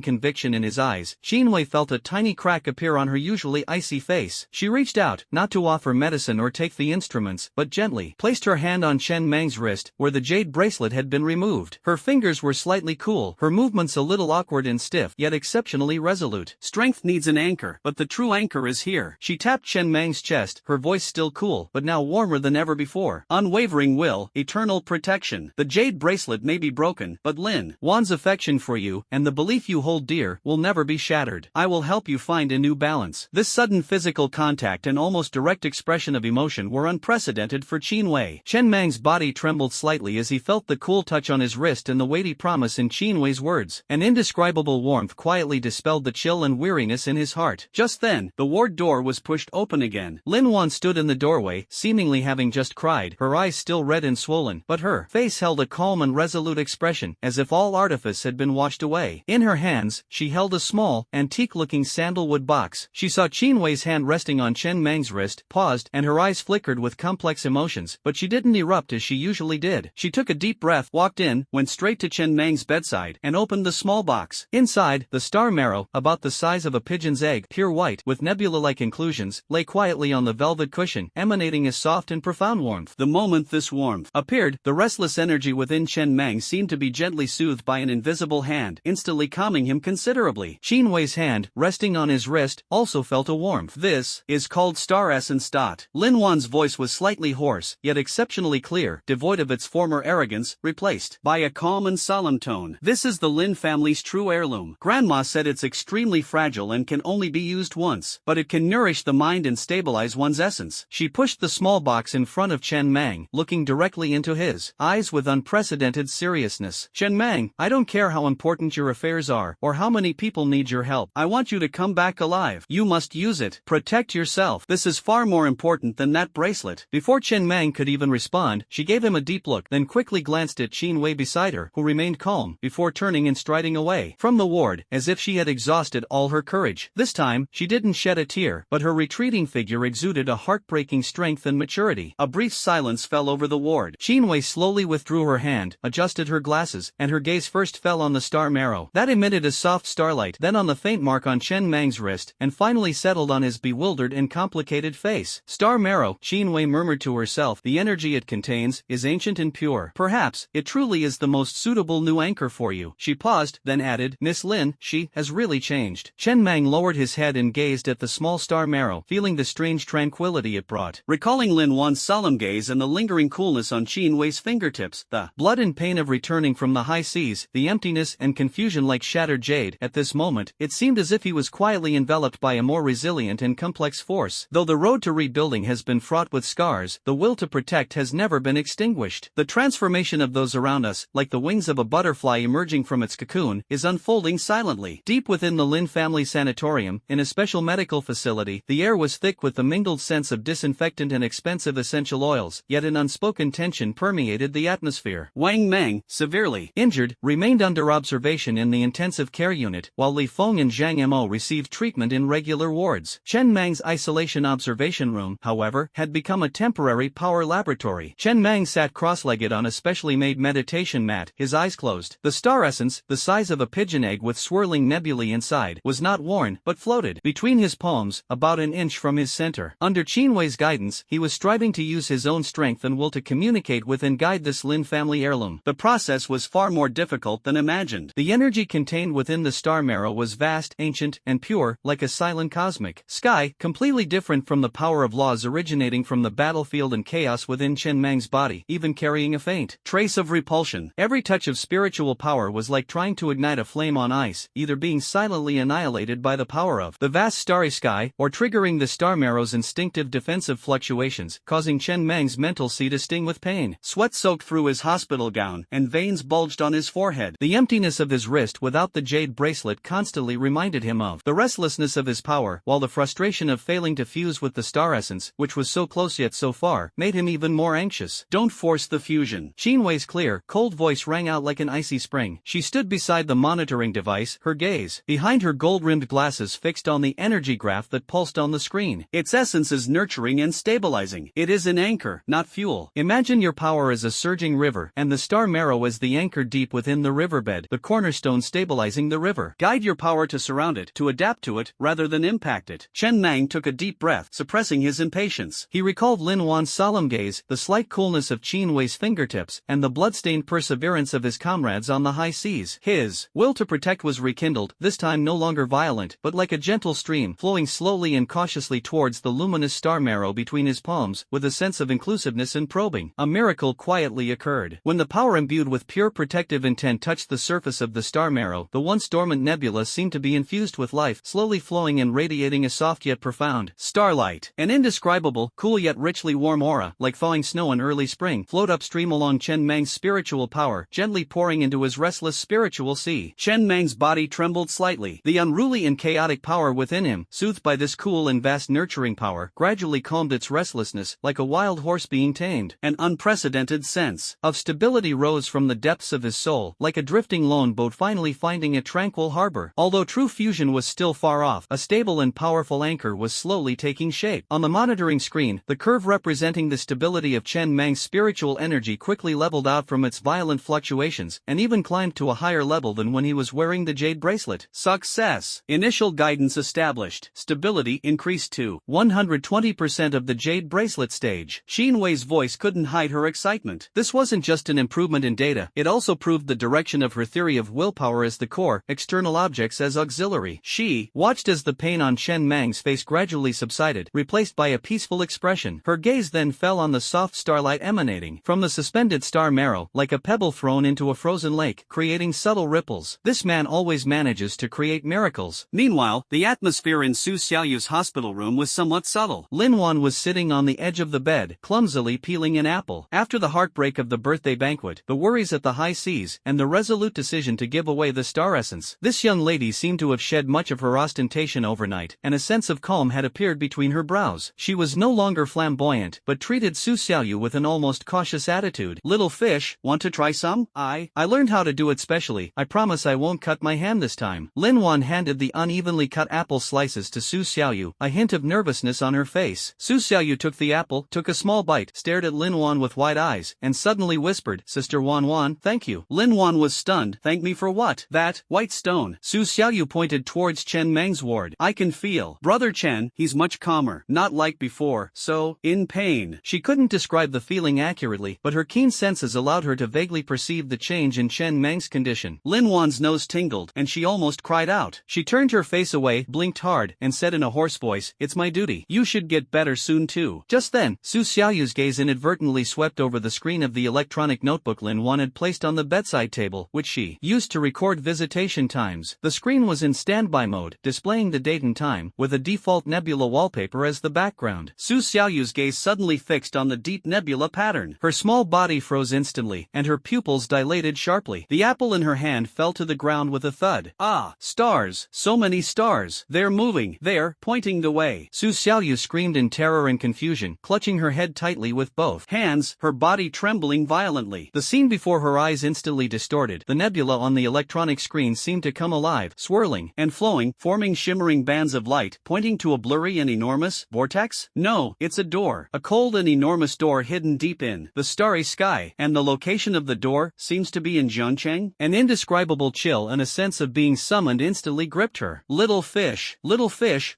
conviction in his eyes, Qin Wei felt a tiny crack appear on her usually icy face. She reached out, not to offer medicine or take the instruments, but gently placed her hand on Chen Mang's wrist, where the jade bracelet had been removed. Her fingers were slightly cool, her movements a little awkward and stiff, yet exceptionally resolute. "Strength needs an anchor, but the true anchor is here." She tapped Chen Mang's chest, her voice still cool, but now warmer than ever before. "Unwavering will, eternal protection. The jade bracelet may be broken, but Lin Wan's affection for you, and the belief you hold dear, will never be shattered. I will help you find a new balance." This sudden physical contact and almost direct expression of emotion were unprecedented for Qin Wei. Chen Mang's body trembled slightly as he felt the cool touch on his wrist and the weighty promise in Qin Wei's words. An indescribable warmth quietly dispelled the chill and weariness in his heart. Just then, the ward door was pushed open again. Lin Wan stood in the doorway, seemingly having just cried, her eyes still red and swollen, but her face held a calm and resolute expression, as if all artifice had been washed away. In her hands, she held a small, antique-looking sandalwood box. She saw Qin Wei's hand resting on Chen Mang's wrist, paused, and her eyes flickered with complex emotions, but she didn't erupt as she usually did. She took a deep breath, walked in, went straight to Chen Mang's bedside, and opened the small box. Inside, the star marrow, about the size of a pigeon's egg, pure white, with nebula-like inclusions, lay quietly on the velvet cushion, emanating a soft and profound warmth. The moment this warmth appeared, the restless energy within Chen Mang seemed to be gently soothed by an invisible hand, instantly calming him considerably. Qin Wei's hand, resting on his wrist, also felt a warmth. "This is called star essence. Lin Wan's voice was slightly hoarse, yet exceptionally clear, devoid of its former arrogance, replaced by a calm and solemn tone. "This is the Lin family's true heirloom. Grandma said it's extremely fragile and can only be used once. once, but it can nourish the mind and stabilize one's essence. She pushed the small box in front of Chen Mang, looking directly into his eyes with unprecedented seriousness. Chen Mang, I don't care how important your affairs are, or how many people need your help. I want you to come back alive. You must use it. Protect yourself. This is far more important than that bracelet. Before Chen Mang could even respond, she gave him a deep look, then quickly glanced at Qin Wei beside her, who remained calm, before turning and striding away from the ward, as if she had exhausted all her courage. This time, she didn't shed a tear, but her retreating figure exuded a heartbreaking strength and maturity. A brief silence fell over the ward. Qin Wei slowly withdrew her hand, adjusted her glasses, and her gaze first fell on the star marrow. That emitted a soft starlight, then on the faint mark on Chen Mang's wrist, and finally settled on his bewildered and complicated face. Star marrow, Qin Wei murmured to herself, the energy it contains is ancient and pure. Perhaps, it truly is the most suitable new anchor for you. She paused, then added, Miss Lin, she has really changed. Chen Mang lowered his head and gazed at the small star marrow, feeling the strange tranquility it brought. Recalling Lin Wan's solemn gaze and the lingering coolness on Qin Wei's fingertips, the blood and pain of returning from the high seas, the emptiness and confusion like shattered jade, at this moment, it seemed as if he was quietly enveloped by a more resilient and complex force. Though the road to rebuilding has been fraught with scars, the will to protect has never been extinguished. The transformation of those around us, like the wings of a butterfly emerging from its cocoon, is unfolding silently. Deep within the Lin family sanatorium, in a special medical facility, the air was thick with the mingled scents of disinfectant and expensive essential oils, yet an unspoken tension permeated the atmosphere. Wang Meng, severely injured, remained under observation in the intensive care unit, while Li Feng and Zhang Mo received treatment in regular wards. Chen Mang's isolation observation room, however, had become a temporary power laboratory. Chen Mang sat cross-legged on a specially made meditation mat, his eyes closed. The star essence, the size of a pigeon egg with swirling nebulae inside, was not worn, but floated between his palms, about an inch from his center. Under Qin Wei's guidance, he was striving to use his own strength and will to communicate with and guide this Lin family heirloom. The process was far more difficult than imagined. The energy contained within the star marrow was vast, ancient, and pure, like a silent cosmic sky, completely different from the power of laws originating from the battlefield and chaos within Chen Mang's body, even carrying a faint trace of repulsion. Every touch of spiritual power was like trying to ignite a flame on ice, either being silently annihilated by the power of the vast starry sky, or triggering the star marrow's instinctive defensive fluctuations, causing Chen Mang's mental sea to sting with pain. Sweat soaked through his hospital gown, and veins bulged on his forehead. The emptiness of his wrist without the jade bracelet constantly reminded him of the restlessness of his power, while the frustration of failing to fuse with the star essence, which was so close yet so far, made him even more anxious. Don't force the fusion. Qin Wei's clear, cold voice rang out like an icy spring. She stood beside the monitoring device, her gaze, behind her gold-rimmed glasses, fixed on the energy graph that pulsed on the screen. Its essence is nurturing and stabilizing. It is an anchor, not fuel. Imagine your power as a surging river, and the star marrow as the anchor deep within the riverbed, the cornerstone stabilizing the river. Guide your power to surround it, to adapt to it, rather than impact it. Chen Mang took a deep breath, suppressing his impatience. He recalled Lin Wan's solemn gaze, the slight coolness of Qin Wei's fingertips, and the bloodstained perseverance of his comrades on the high seas. His will to protect was rekindled, this time no longer violent, but like a gentle stream, flowing slowly and cautiously towards the luminous star marrow between his palms, with a sense of inclusiveness and probing. A miracle quietly occurred. When the power imbued with pure protective intent touched the surface of the star marrow, the once dormant nebula seemed to be infused with life, slowly flowing and radiating a soft yet profound starlight. An indescribable, cool yet richly warm aura, like thawing snow in early spring, flowed upstream along Chen Mang's spiritual power, gently pouring into his restless spiritual sea. Chen Mang's body trembled slightly. The unruly and chaotic power within him, soothed by this cool and vast nurturing power, gradually calmed its restlessness, like a wild horse being tamed. An unprecedented sense of stability rose from the depths of his soul, like a drifting lone boat finally finding a tranquil harbor. Although true fusion was still far off, a stable and powerful anchor was slowly taking shape. On the monitoring screen, the curve representing the stability of Chen Mang's spiritual energy quickly leveled out from its violent fluctuations, and even climbed to a higher level than when he was wearing the jade bracelet. Success! Initial guidance established. Stability increased to 120% of the jade bracelet stage. Qin Wei's voice couldn't hide her excitement. This wasn't just an improvement in data, it also proved the direction of her theory of willpower as the core, external objects as auxiliary. She watched as the pain on Chen Mang's face gradually subsided, replaced by a peaceful expression. Her gaze then fell on the soft starlight emanating from the suspended star marrow, like a pebble thrown into a frozen lake, creating subtle ripples. This man always manages to create miracles. Meanwhile, the atmosphere atmosphere in Su Xiaoyu's hospital room was somewhat subtle. Lin Wan was sitting on the edge of the bed, clumsily peeling an apple. After the heartbreak of the birthday banquet, the worries at the high seas, and the resolute decision to give away the star essence, this young lady seemed to have shed much of her ostentation overnight, and a sense of calm had appeared between her brows. She was no longer flamboyant, but treated Su Xiaoyu with an almost cautious attitude. Little fish, want to try some? I learned how to do it specially. I promise I won't cut my hand this time. Lin Wan handed the unevenly cut apple slices to Su Xiaoyu, a hint of nervousness on her face. Su Xiaoyu took the apple, took a small bite, stared at Lin Wan with wide eyes, and suddenly whispered, "Sister Wan Wan, thank you." Lin Wan was stunned. Thank me for what? That white stone. Su Xiaoyu pointed towards Chen Meng's ward. I can feel. Brother Chen, he's much calmer, not like before, so, in pain. She couldn't describe the feeling accurately, but her keen senses allowed her to vaguely perceive the change in Chen Meng's condition. Lin Wan's nose tingled, and she almost cried out. She turned her face away, blinked hard, and said in a hoarse voice, "It's my duty. You should get better soon too." Just then, Su Xiaoyu's gaze inadvertently swept over the screen of the electronic notebook Lin Wan had placed on the bedside table, which she used to record visitation times. The screen was in standby mode, displaying the date and time, with a default nebula wallpaper as the background. Su Xiaoyu's gaze suddenly fixed on the deep nebula pattern. Her small body froze instantly, and her pupils dilated sharply. The apple in her hand fell to the ground with a thud. Ah, stars, so many stars. They're moving, they're pointing the way. Su Xiaoyu screamed in terror and confusion, clutching her head tightly with both hands, her body trembling violently. The scene before her eyes instantly distorted. The nebula on the electronic screen seemed to come alive, swirling and flowing, forming shimmering bands of light, pointing to a blurry and enormous vortex? No, it's a door. A cold and enormous door hidden deep in the starry sky, and the location of the door seems to be in Jiangcheng. An indescribable chill and a sense of being summoned instantly gripped her. Little fish,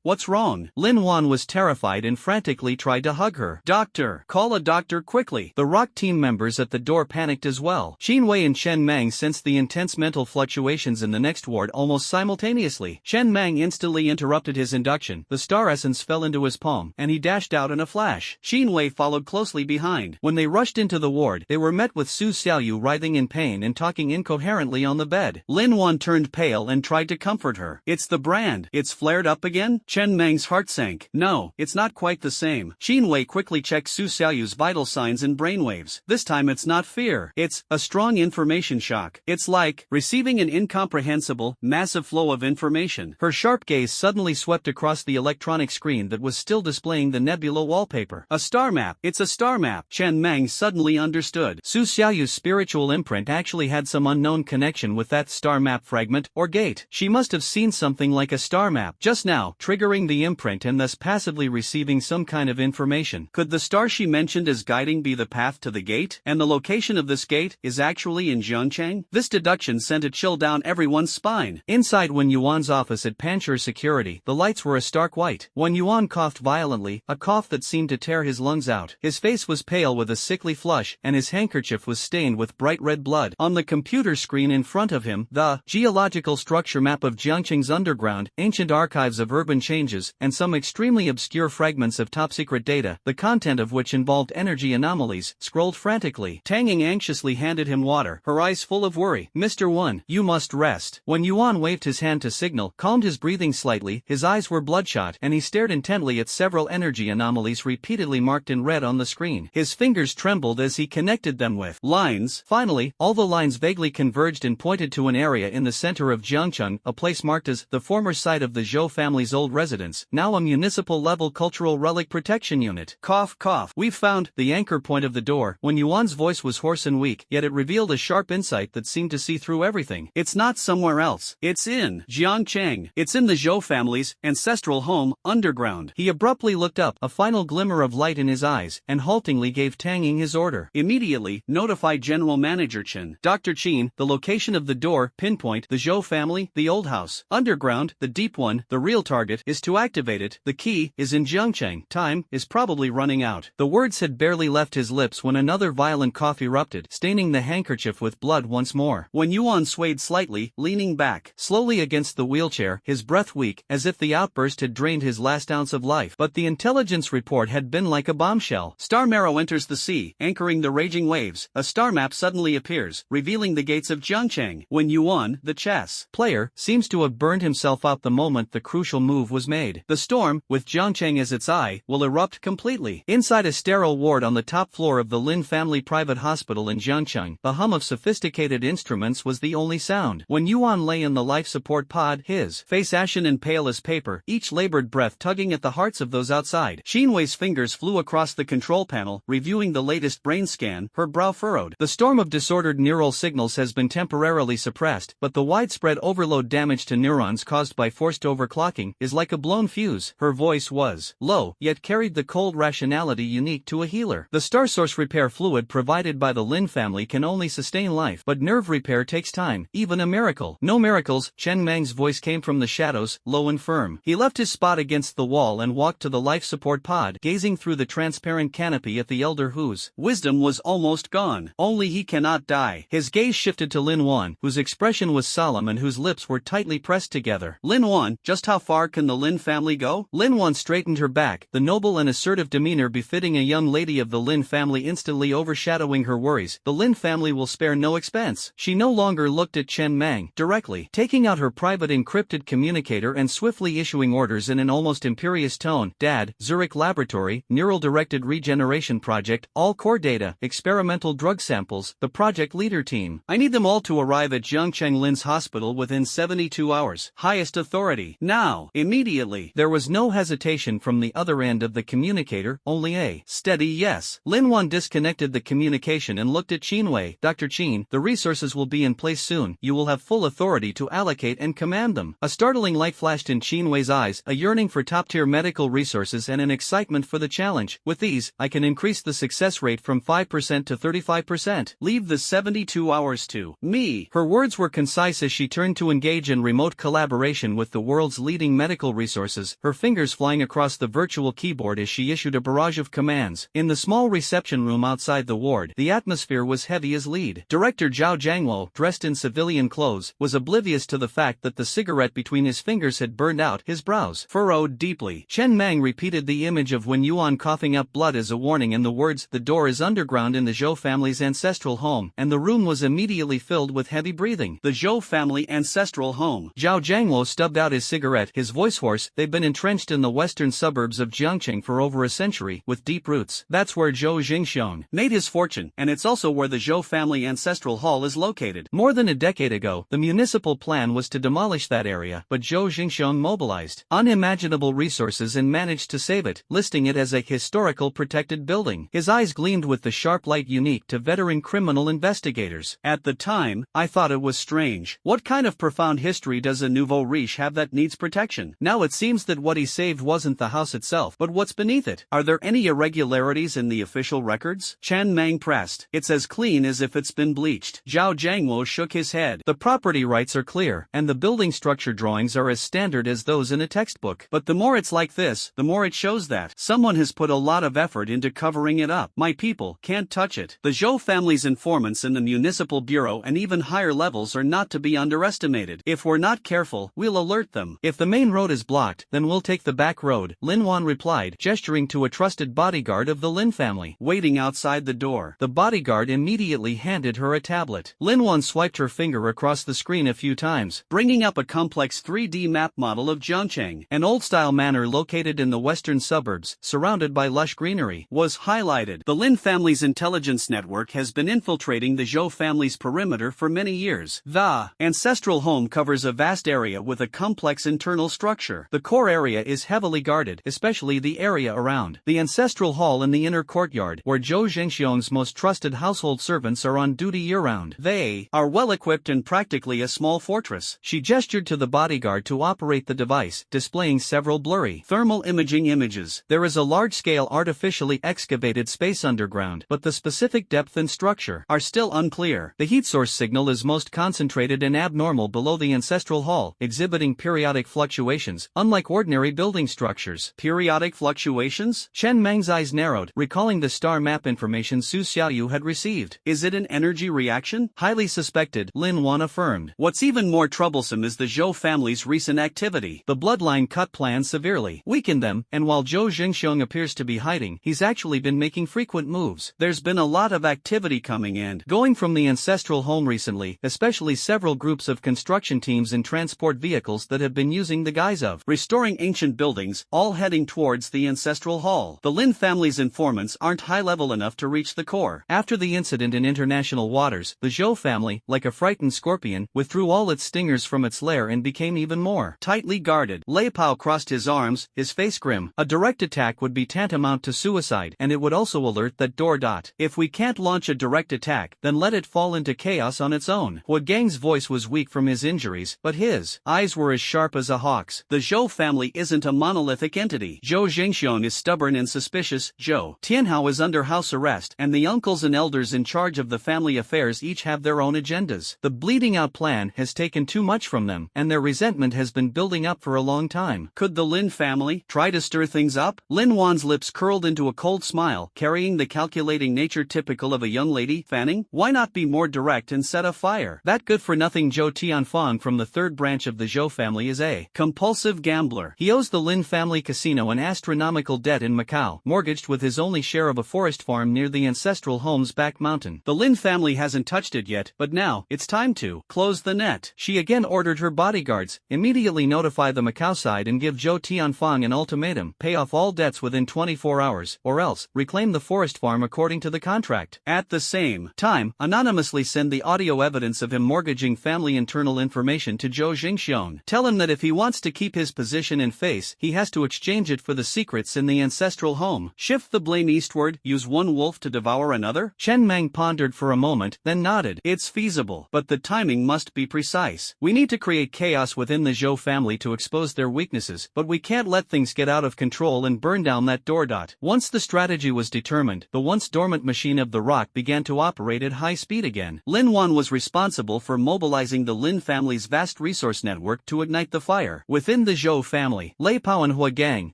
what's wrong? Lin Wan was terrified and frantically tried to hug her. Doctor, call a doctor quickly. The rock team members at the door panicked as well. Xin Wei and Chen Meng sensed the intense mental fluctuations in the next ward almost simultaneously. Chen Meng instantly interrupted his induction. The star essence fell into his palm, and he dashed out in a flash. Xin Wei followed closely behind. When they rushed into the ward, they were met with Su Xiaoyu writhing in pain and talking incoherently on the bed. Lin Wan turned pale and tried to comfort her. It's the brand. It's flared up again? Chen Meng's heart sank. No, it's not quite the same. Xin Wei quickly checked Su Xiaoyu's vital signs and brainwaves. This time it's not fear. It's a strong information shock. It's like receiving an incomprehensible, massive flow of information. Her sharp gaze suddenly swept across the electronic screen that was still displaying the nebula wallpaper. A star map. It's a star map. Chen Meng suddenly understood. Su Xiaoyu's spiritual imprint actually had some unknown connection with that star map fragment, or gate. She must have seen something like a star map just now, triggering the imprint and thus passively receiving some kind of information. Could the star she mentioned as guiding be the path to the gate? And the location of this gate is actually in Jiangcheng? This deduction sent a chill down everyone's spine. Inside Wen Yuan's office at Panchur Security, the lights were a stark white. Wen Yuan coughed violently, a cough that seemed to tear his lungs out. His face was pale with a sickly flush, and his handkerchief was stained with bright red blood. On the computer screen in front of him, the geological structure map of Jiangcheng's underground, ancient archives of urban changes, and some extremely obscure fragments of top-secret data, the content of which involved energy anomalies, scrolled frantically. Tang Ying anxiously handed him water, her eyes full of worry. "Mr. Wan, you must rest." When Yuan waved his hand to signal, calmed his breathing slightly, his eyes were bloodshot, and he stared intently at several energy anomalies repeatedly marked in red on the screen. His fingers trembled as he connected them with lines. Finally, all the lines vaguely converged and pointed to an area in the center of Jiangcheng, a place marked as the former site of the Zhou family's old residence, now a municipal-level cultural relic protection unit. Cough, cough. We've found the anchor point of the door. When Yuan's voice was hoarse and weak, yet it revealed a sharp insight that seemed to see through everything. It's not somewhere else. It's in Jiangcheng. It's in the Zhou family's ancestral home, underground. He abruptly looked up, a final glimmer of light in his eyes, and haltingly gave Tang Ying his order. Immediately, notify General Manager Chen. Dr. Qin, the location of the door, pinpoint, the Zhou family, the old house. Underground, the deep one, the real target, is to activate it. The key is in Jiangcheng. Time is probably running out. The words had barely left his lips when another violent cough erupted, staining the handkerchief with blood once more. When Yuan swayed slightly, leaning back slowly against the wheelchair, his breath weak, as if the outburst had drained his last ounce of life. But the intelligence report had been like a bombshell. Star marrow enters the sea, anchoring the raging waves. A star map suddenly appears, revealing the gates of Jiangcheng. When Yuan, the chess player, seems to have burned himself out the moment moment the crucial move was made. The storm, with Jiangcheng as its eye, will erupt completely. Inside a sterile ward on the top floor of the Lin family private hospital in Jiangcheng, the hum of sophisticated instruments was the only sound. When Yuan lay in the life support pod, his face ashen and pale as paper, each labored breath tugging at the hearts of those outside. Xinwei's fingers flew across the control panel, reviewing the latest brain scan, her brow furrowed. The storm of disordered neural signals has been temporarily suppressed, but the widespread overload damage to neurons caused by forced overclocking is like a blown fuse. Her voice was low, yet carried the cold rationality unique to a healer. The star source repair fluid provided by the Lin family can only sustain life, but nerve repair takes time, even a miracle. No miracles, Chen Mang's voice came from the shadows, low and firm. He left his spot against the wall and walked to the life support pod, gazing through the transparent canopy at the elder whose wisdom was almost gone. Only he cannot die. His gaze shifted to Lin Wan, whose expression was solemn and whose lips were tightly pressed together. Lin Wan, just how far can the Lin family go? Lin Wan straightened her back, the noble and assertive demeanor befitting a young lady of the Lin family instantly overshadowing her worries. The Lin family will spare no expense. She no longer looked at Chen Mang directly, taking out her private encrypted communicator and swiftly issuing orders in an almost imperious tone. Dad, Zurich Laboratory, Neural-Directed Regeneration Project, all core data, experimental drug samples, the project leader team. I need them all to arrive at Jiangcheng Lin's hospital within 72 hours. Highest authority. Now, immediately. There was no hesitation from the other end of the communicator, only a steady yes. Lin Wan disconnected the communication and looked at Qinwei. Dr. Qin, the resources will be in place soon. You will have full authority to allocate and command them. A startling light flashed in Qinwei's eyes, a yearning for top-tier medical resources and an excitement for the challenge. With these, I can increase the success rate from 5% to 35%. Leave the 72 hours to me. Her words were concise as she turned to engage in remote collaboration with the world's leading medical resources, her fingers flying across the virtual keyboard as she issued a barrage of commands. In the small reception room outside the ward, the atmosphere was heavy as lead. Director Zhao Jiangwo, dressed in civilian clothes, was oblivious to the fact that the cigarette between his fingers had burned out, his brows furrowed deeply. Chen Mang repeated the image of Wen Yuan coughing up blood as a warning and the words, "The door is underground in the Zhou family's ancestral home," and the room was immediately filled with heavy breathing. The Zhou family ancestral home. Zhao Jiangwo stubbed out his cigarette, his voice hoarse. They've been entrenched in the western suburbs of Jiangcheng for over a century, with deep roots. That's where Zhou Jingxiong made his fortune, and it's also where the Zhou family ancestral hall is located. More than a decade ago, the municipal plan was to demolish that area, but Zhou Jingxiong mobilized unimaginable resources and managed to save it, listing it as a historical protected building. His eyes gleamed with the sharp light unique to veteran criminal investigators. At the time, I thought it was strange. What kind of profound history does a nouveau riche have that needs protection? Now it seems that what he saved wasn't the house itself, but what's beneath it. Are there any irregularities in the official records? Chen Mang pressed. It's as clean as if it's been bleached. Zhao Jiangwo shook his head. The property rights are clear, and the building structure drawings are as standard as those in a textbook. But the more it's like this, the more it shows that someone has put a lot of effort into covering it up. My people can't touch it. The Zhou family's informants in the municipal bureau and even higher levels are not to be underestimated. If we're not careful, we'll alert them. If the main road is blocked, then we'll take the back road, Lin Wan replied, gesturing to a trusted bodyguard of the Lin family, waiting outside the door. The bodyguard immediately handed her a tablet. Lin Wan swiped her finger across the screen a few times, bringing up a complex 3D map model of Jiangcheng. An old-style manor located in the western suburbs, surrounded by lush greenery, was highlighted. The Lin family's intelligence network has been infiltrating the Zhou family's perimeter for many years. The ancestral home covers a vast area with a complex internal structure. The core area is heavily guarded, especially the area around the ancestral hall and the inner courtyard, where Zhou Zhengxiong's most trusted household servants are on duty year-round. They are well-equipped and practically a small fortress. She gestured to the bodyguard to operate the device, displaying several blurry thermal imaging images. There is a large-scale artificially excavated space underground, but the specific depth and structure are still unclear. The heat source signal is most concentrated and abnormal below the ancestral hall, exhibiting periodic fluctuations, unlike ordinary building structures. Periodic fluctuations? Chen Mang's eyes narrowed, recalling the star map information Su Xiaoyu had received. Is it an energy reaction? Highly suspected, Lin Wan affirmed. What's even more troublesome is the Zhou family's recent activity. The bloodline cut plan severely weakened them, and while Zhou Jingxiong appears to be hiding, he's actually been making frequent moves. There's been a lot of activity coming and going from the ancestral home recently, especially several groups of construction teams and transport vehicles that have had been using the guise of restoring ancient buildings, all heading towards the ancestral hall. The Lin family's informants aren't high-level enough to reach the core. After the incident in international waters, the Zhou family, like a frightened scorpion, withdrew all its stingers from its lair and became even more tightly guarded. Lei Pao crossed his arms, his face grim. A direct attack would be tantamount to suicide, and it would also alert that door. If we can't launch a direct attack, then let it fall into chaos on its own. Hua Gang's voice was weak from his injuries, but his eyes were as sharp as a hawk's. The Zhou family isn't a monolithic entity. Zhou Jingxiong is stubborn and suspicious. Zhou Tianhao is under house arrest, and the uncles and elders in charge of the family affairs each have their own agendas. The bleeding out plan has taken too much from them, and their resentment has been building up for a long time. Could the Lin family try to stir things up? Lin Wan's lips curled into a cold smile, carrying the calculating nature typical of a young lady. Fanning, why not be more direct and set a fire? That good-for-nothing Zhou Tianfang from the third branch of the Zhou family is a compulsive gambler. He owes the Lin family casino an astronomical debt in Macau, mortgaged with his only share of a forest farm near the ancestral home's back mountain. The Lin family hasn't touched it yet, but now, it's time to close the net. She again ordered her bodyguards, immediately notify the Macau side and give Zhou Tianfang an ultimatum, pay off all debts within 24 hours, or else, reclaim the forest farm according to the contract. At the same time, anonymously send the audio evidence of him mortgaging family internal information to Zhou Jingxiong. Tell him that if he wants to keep his position in face, he has to exchange it for the secrets in the ancestral home. Shift the blame eastward, use one wolf to devour another? Chen Mang pondered for a moment, then nodded. It's feasible, but the timing must be precise. We need to create chaos within the Zhou family to expose their weaknesses, but we can't let things get out of control and burn down that door. Once the strategy was determined, the once dormant machine of the rock began to operate at high speed again. Lin Wan was responsible for mobilizing the Lin family's vast resource network to ignite the fire. Within the Zhou family, Lei Pao and Hua Gang,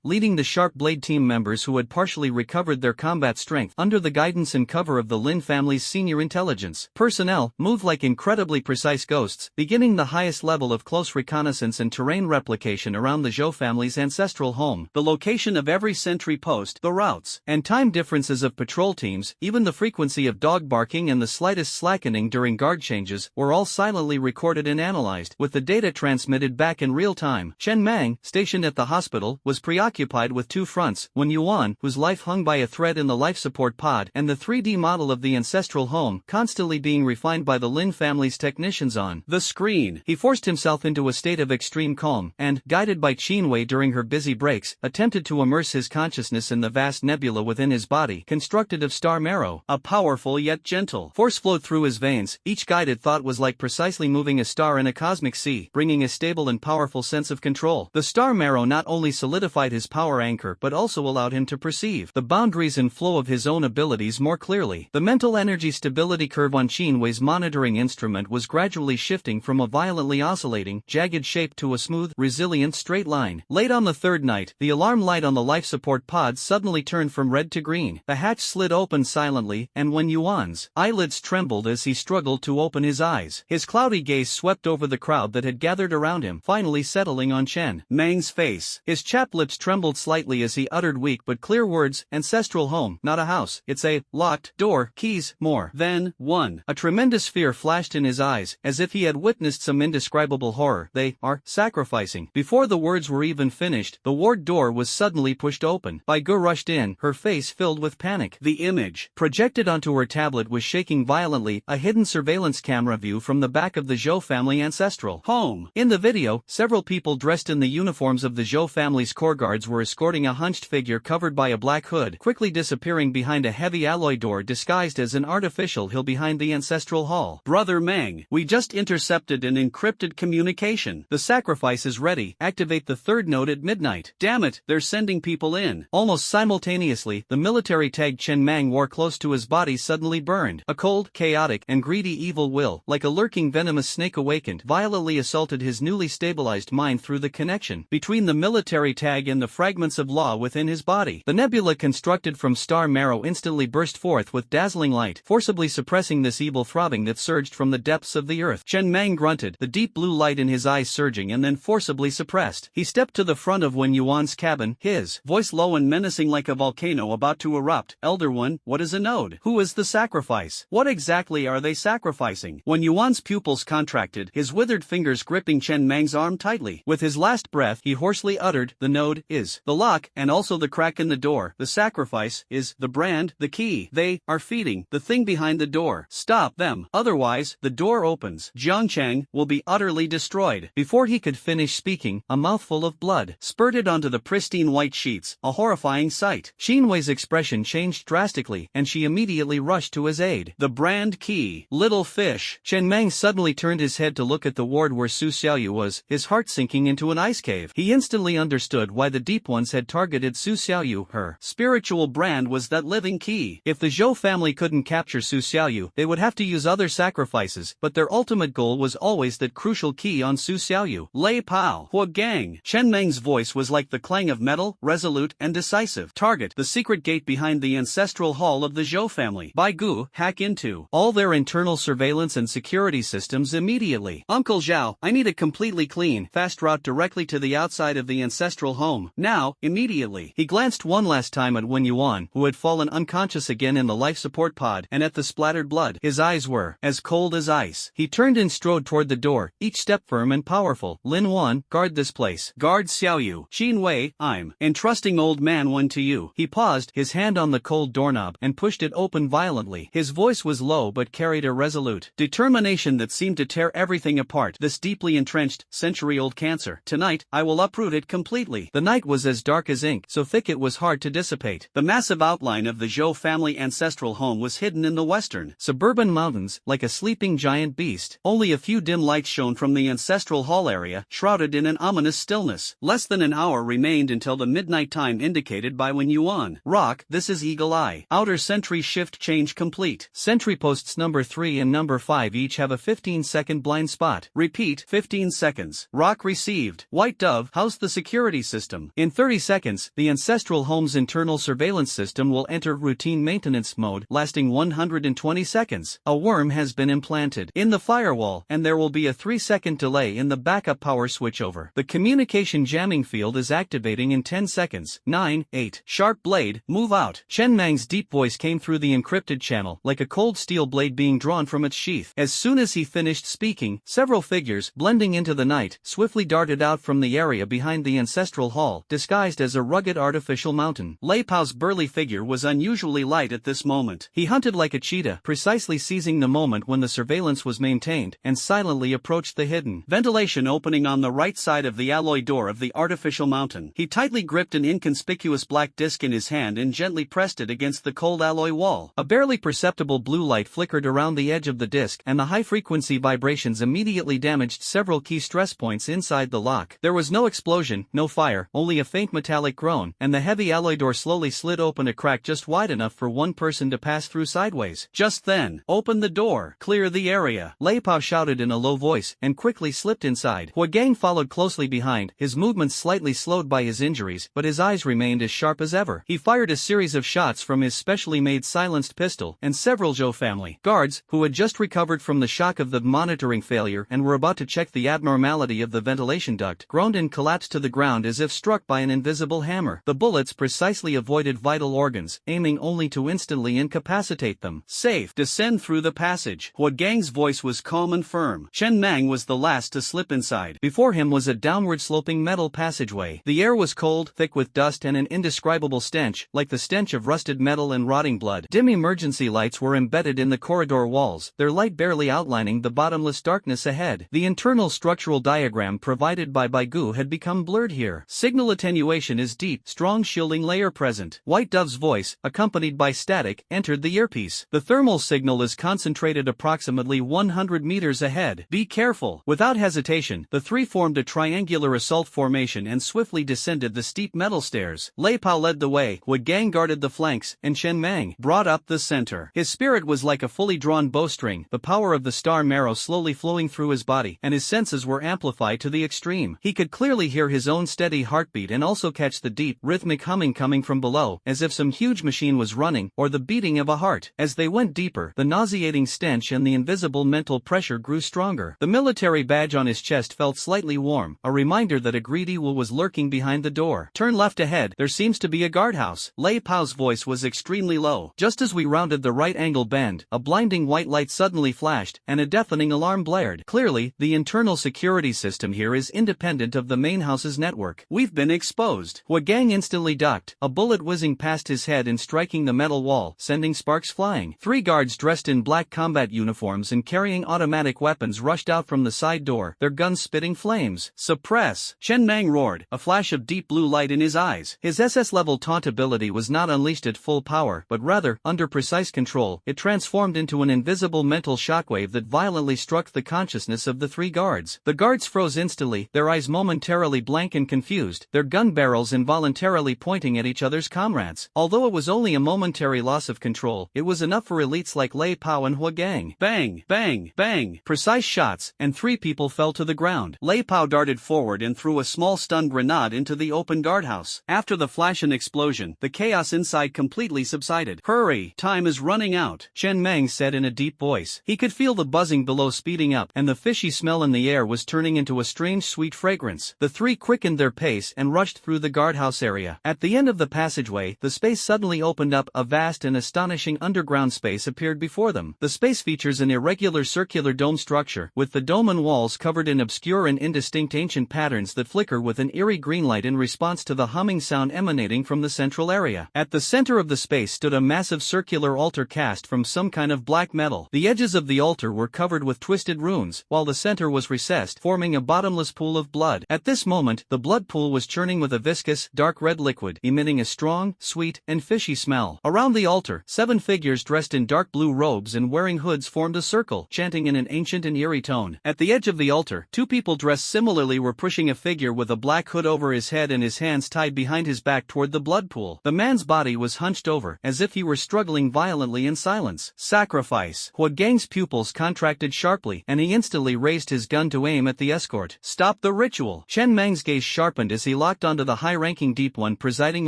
leading the Sharp Blade team members who had partially recovered their combat strength under the guidance and cover of the Lin family's senior intelligence personnel, moved like incredibly precise ghosts, beginning the highest level of close reconnaissance and terrain replication around the Zhou family's ancestral home. The location of every sentry post, the routes, and time differences of patrol teams, even the frequency of dog barking and the slightest slackening during guard changes, were all silently recorded and analyzed, with the data transmitted back in real time. Chen Mang, stationed at the hospital, was preoccupied with two fronts: Wen Yuan, whose life hung by a thread in the life support pod, and the 3D model of the ancestral home, constantly being refined by the Lin family's technicians on the screen. He forced himself into a state of extreme calm, and, guided by Qin Wei during her busy breaks, attempted to immerse his consciousness in the vast nebula within his body, constructed of star marrow. A powerful yet gentle force flowed through his veins. Each guided thought was like precisely moving a star in a cosmic sea, bringing a stable and powerful sense of control. The star marrow not only solidified his power anchor but also allowed him to perceive the boundaries and flow of his own abilities more clearly. The mental energy stability curve on Qin Wei's monitoring instrument was gradually shifting from a violently oscillating, jagged shape to a smooth, resilient straight line. Late on the third night, the alarm light on the life support pod suddenly turned from red to green. The hatch slid open silently, and Wen Yuan's eyelids trembled as he struggled to open his eyes. His cloudy gaze swept over the crowd that had gathered around him, finally settling on Chen Mang's face. His chapped lips trembled slightly as he uttered weak but clear words: "Ancestral home, not a house. It's a locked door, keys, more than one." A tremendous fear flashed in his eyes, as if he had witnessed some indescribable horror. "They are sacrificing." Before the words were even finished, the ward door was suddenly pushed open. Bai Ge rushed in, her face filled with panic. The image projected onto her tablet was shaking violently, a hidden surveillance camera view from the back of the Zhou family ancestral home. In the video, several people dressed in the uniforms of the Zhou family's core guards were escorting a hunched figure covered by a black hood, quickly disappearing behind a heavy alloy door disguised as an artificial hill behind the ancestral hall. "Brother Mang, we just intercepted an encrypted communication. The sacrifice is ready. Activate the third node at midnight." "Damn it, they're sending people in." Almost simultaneously, the military tag Chen Mang wore close to his body suddenly burned. A cold, chaotic, and greedy evil will, like a lurking venomous snake awakened, violently assaulted his newly stabilized mind through the connection between the military tag and the fragments of law within his body. The nebula constructed from star marrow instantly burst forth with dazzling light, forcibly suppressing this evil throbbing that surged from the depths of the earth. Chen Mang grunted, the deep blue light in his eyes surging and then forcibly suppressed. He stepped to the front of Wen Yuan's cabin, his voice low and menacing like a volcano about to erupt. "Elder One, what is a node? Who is the sacrifice? What exactly are they sacrificing?" Wen Yuan's pupils contracted, his withered fingers gripping Chen Mang's arm arm tightly. With his last breath, he hoarsely uttered, "The node is the lock, and also the crack in the door. The sacrifice is the brand, the key. They are feeding the thing behind the door. Stop them. Otherwise, the door opens. Jiangchang will be utterly destroyed." Before he could finish speaking, a mouthful of blood spurted onto the pristine white sheets, a horrifying sight. Xinwei's expression changed drastically, and she immediately rushed to his aid. The brand key. Little fish. Chen Meng suddenly turned his head to look at the ward where Su Xiaoyu was, his heart sinking into an ice cave. He instantly understood why the Deep Ones had targeted Su Xiaoyu. Her spiritual brand was that living key. If the Zhou family couldn't capture Su Xiaoyu, they would have to use other sacrifices, but their ultimate goal was always that crucial key on Su Xiaoyu. Lei Pao. Hua Gang. Chen Meng's voice was like the clang of metal, resolute and decisive. Target the secret gate behind the ancestral hall of the Zhou family. Bai Gu, hack into all their internal surveillance and security systems immediately. Uncle Zhao, I need a completely clean, fast route directly to the outside of the ancestral home. Now, immediately. He glanced one last time at Wen Yuan, who had fallen unconscious again in the life support pod, and at the splattered blood. His eyes were as cold as ice. He turned and strode toward the door, each step firm and powerful. Lin Wan, guard this place. Guard Xiaoyu. Xin Wei, I'm entrusting old man Wen to you. He paused, his hand on the cold doorknob, and pushed it open violently. His voice was low but carried a resolute determination that seemed to tear everything apart. This deeply entrenched, century-old cancer. Tonight, I will uproot it completely. The night was as dark as ink, so thick it was hard to dissipate. The massive outline of the Zhou family ancestral home was hidden in the western, suburban mountains, like a sleeping giant beast. Only a few dim lights shone from the ancestral hall area, shrouded in an ominous stillness. Less than an hour remained until the midnight time indicated by Wen Yuan. Rock, this is Eagle Eye. Outer sentry shift change complete. Sentry posts number 3 and number 5 each have a 15-second blind spot. Repeat, 15 seconds. Rock received. White Dove, how's the security system? In 30 seconds, the ancestral home's internal surveillance system will enter routine maintenance mode, lasting 120 seconds. A worm has been implanted in the firewall, and there will be a 3-second delay in the backup power switchover. The communication jamming field is activating in 10 seconds. 9, 8. Sharp blade, move out. Chen Meng's deep voice came through the encrypted channel, like a cold steel blade being drawn from its sheath. As soon as he finished speaking, several figures, blending into the night, swiftly darted out from the area behind the ancestral hall, disguised as a rugged artificial mountain. Lei Pao's burly figure was unusually light at this moment. He hunted like a cheetah, precisely seizing the moment when the surveillance was maintained, and silently approached the hidden ventilation opening on the right side of the alloy door of the artificial mountain. He tightly gripped an inconspicuous black disc in his hand and gently pressed it against the cold alloy wall. A barely perceptible blue light flickered around the edge of the disc, and the high-frequency vibrations immediately damaged several key stress points inside the lock. There was no explosion, no fire, only a faint metallic groan, and the heavy alloy door slowly slid open a crack just wide enough for one person to pass through sideways. Just then, open the door, clear the area. Lei Pao shouted in a low voice, and quickly slipped inside. Hua Gang followed closely behind, his movements slightly slowed by his injuries, but his eyes remained as sharp as ever. He fired a series of shots from his specially made silenced pistol, and several Zhou family guards, who had just recovered from the shock of the monitoring failure and were about to check the abnormality of the ventilation duct, groaned and collapsed to the ground as if struck by an invisible hammer. The bullets precisely avoided vital organs, aiming only to instantly incapacitate them. Safe. Descend through the passage. Hua Gang's voice was calm and firm. Chen Meng was the last to slip inside. Before him was a downward-sloping metal passageway. The air was cold, thick with dust and an indescribable stench, like the stench of rusted metal and rotting blood. Dim emergency lights were embedded in the corridor walls, their light barely outlining the bottomless darkness ahead. The internal structural diagram provided by Baigu had become blurred here. Signal attenuation is deep, strong shielding layer present. White Dove's voice, accompanied by static, entered the earpiece. The thermal signal is concentrated approximately 100 meters ahead. Be careful. Without hesitation, the three formed a triangular assault formation and swiftly descended the steep metal stairs. Lei Pao led the way, Hua Gang guarded the flanks, and Chen Meng brought up the center. His spirit was like a fully drawn bowstring, the power of the star marrow slowly flowing through his body, and his senses were amplified to the extreme. He could clearly hear his own steady heartbeat and also catch the deep, rhythmic humming coming from below, as if some huge machine was running, or the beating of a heart. As they went deeper, the nauseating stench and the invisible mental pressure grew stronger. The military badge on his chest felt slightly warm, a reminder that a greedy wolf was lurking behind the door. Turn left ahead, there seems to be a guardhouse. Lei Pao's voice was extremely low. Just as we rounded the right angle bend, a blinding white light suddenly flashed, and a deafening alarm blared. Clearly, the internal security system here is independent of the main house's network. We've been exposed. Hua Gang instantly ducked, a bullet whizzing past his head and striking the metal wall, sending sparks flying. 3 guards dressed in black combat uniforms and carrying automatic weapons rushed out from the side door, their guns spitting flames. Suppress! Chen Mang roared, a flash of deep blue light in his eyes. His SS-level taunt ability was not unleashed at full power, but rather, under precise control, it transformed into an invisible mental shockwave that violently struck the consciousness of the 3 guards. The guards froze instantly, their eyes momentarily blank and confused, their gun barrels involuntarily pointing at each other's comrades. Although it was only a momentary loss of control, it was enough for elites like Lei Pao and Hua Gang. Bang, bang, bang. Precise shots, and 3 people fell to the ground. Lei Pao darted forward and threw a small stun grenade into the open guardhouse. After the flash and explosion, the chaos inside completely subsided. Hurry, time is running out, Chen Mang said in a deep voice. He could feel the buzzing below speeding up, and the fishy smell in the air was turning into a strange sweet fragrance. The 3 quickened their pace and rushed through the guardhouse area. At the end of the passageway, the space suddenly opened up, a vast and astonishing underground space appeared before them. The space features an irregular circular dome structure, with the dome and walls covered in obscure and indistinct ancient patterns that flicker with an eerie green light in response to the humming sound emanating from the central area. At the center of the space stood a massive circular altar cast from some kind of black metal. The edges of the altar were covered with twisted runes, while the center was recessed, forming a bottomless pool of blood. At this moment, the blood pool was churning with a viscous, dark red liquid, emitting a strong, sweet, and fishy smell. Around the altar, 7 figures dressed in dark blue robes and wearing hoods formed a circle, chanting in an ancient and eerie tone. At the edge of the altar, 2 people dressed similarly were pushing a figure with a black hood over his head and his hands tied behind his back toward the blood pool. The man's body was hunched over, as if he were struggling violently in silence. Sacrifice! Hua Gang's pupils contracted sharply, and he instantly raised his gun to aim at the escort. Stop the ritual! Chen Mang's gaze sharpened as he locked onto the high-ranking deep one presiding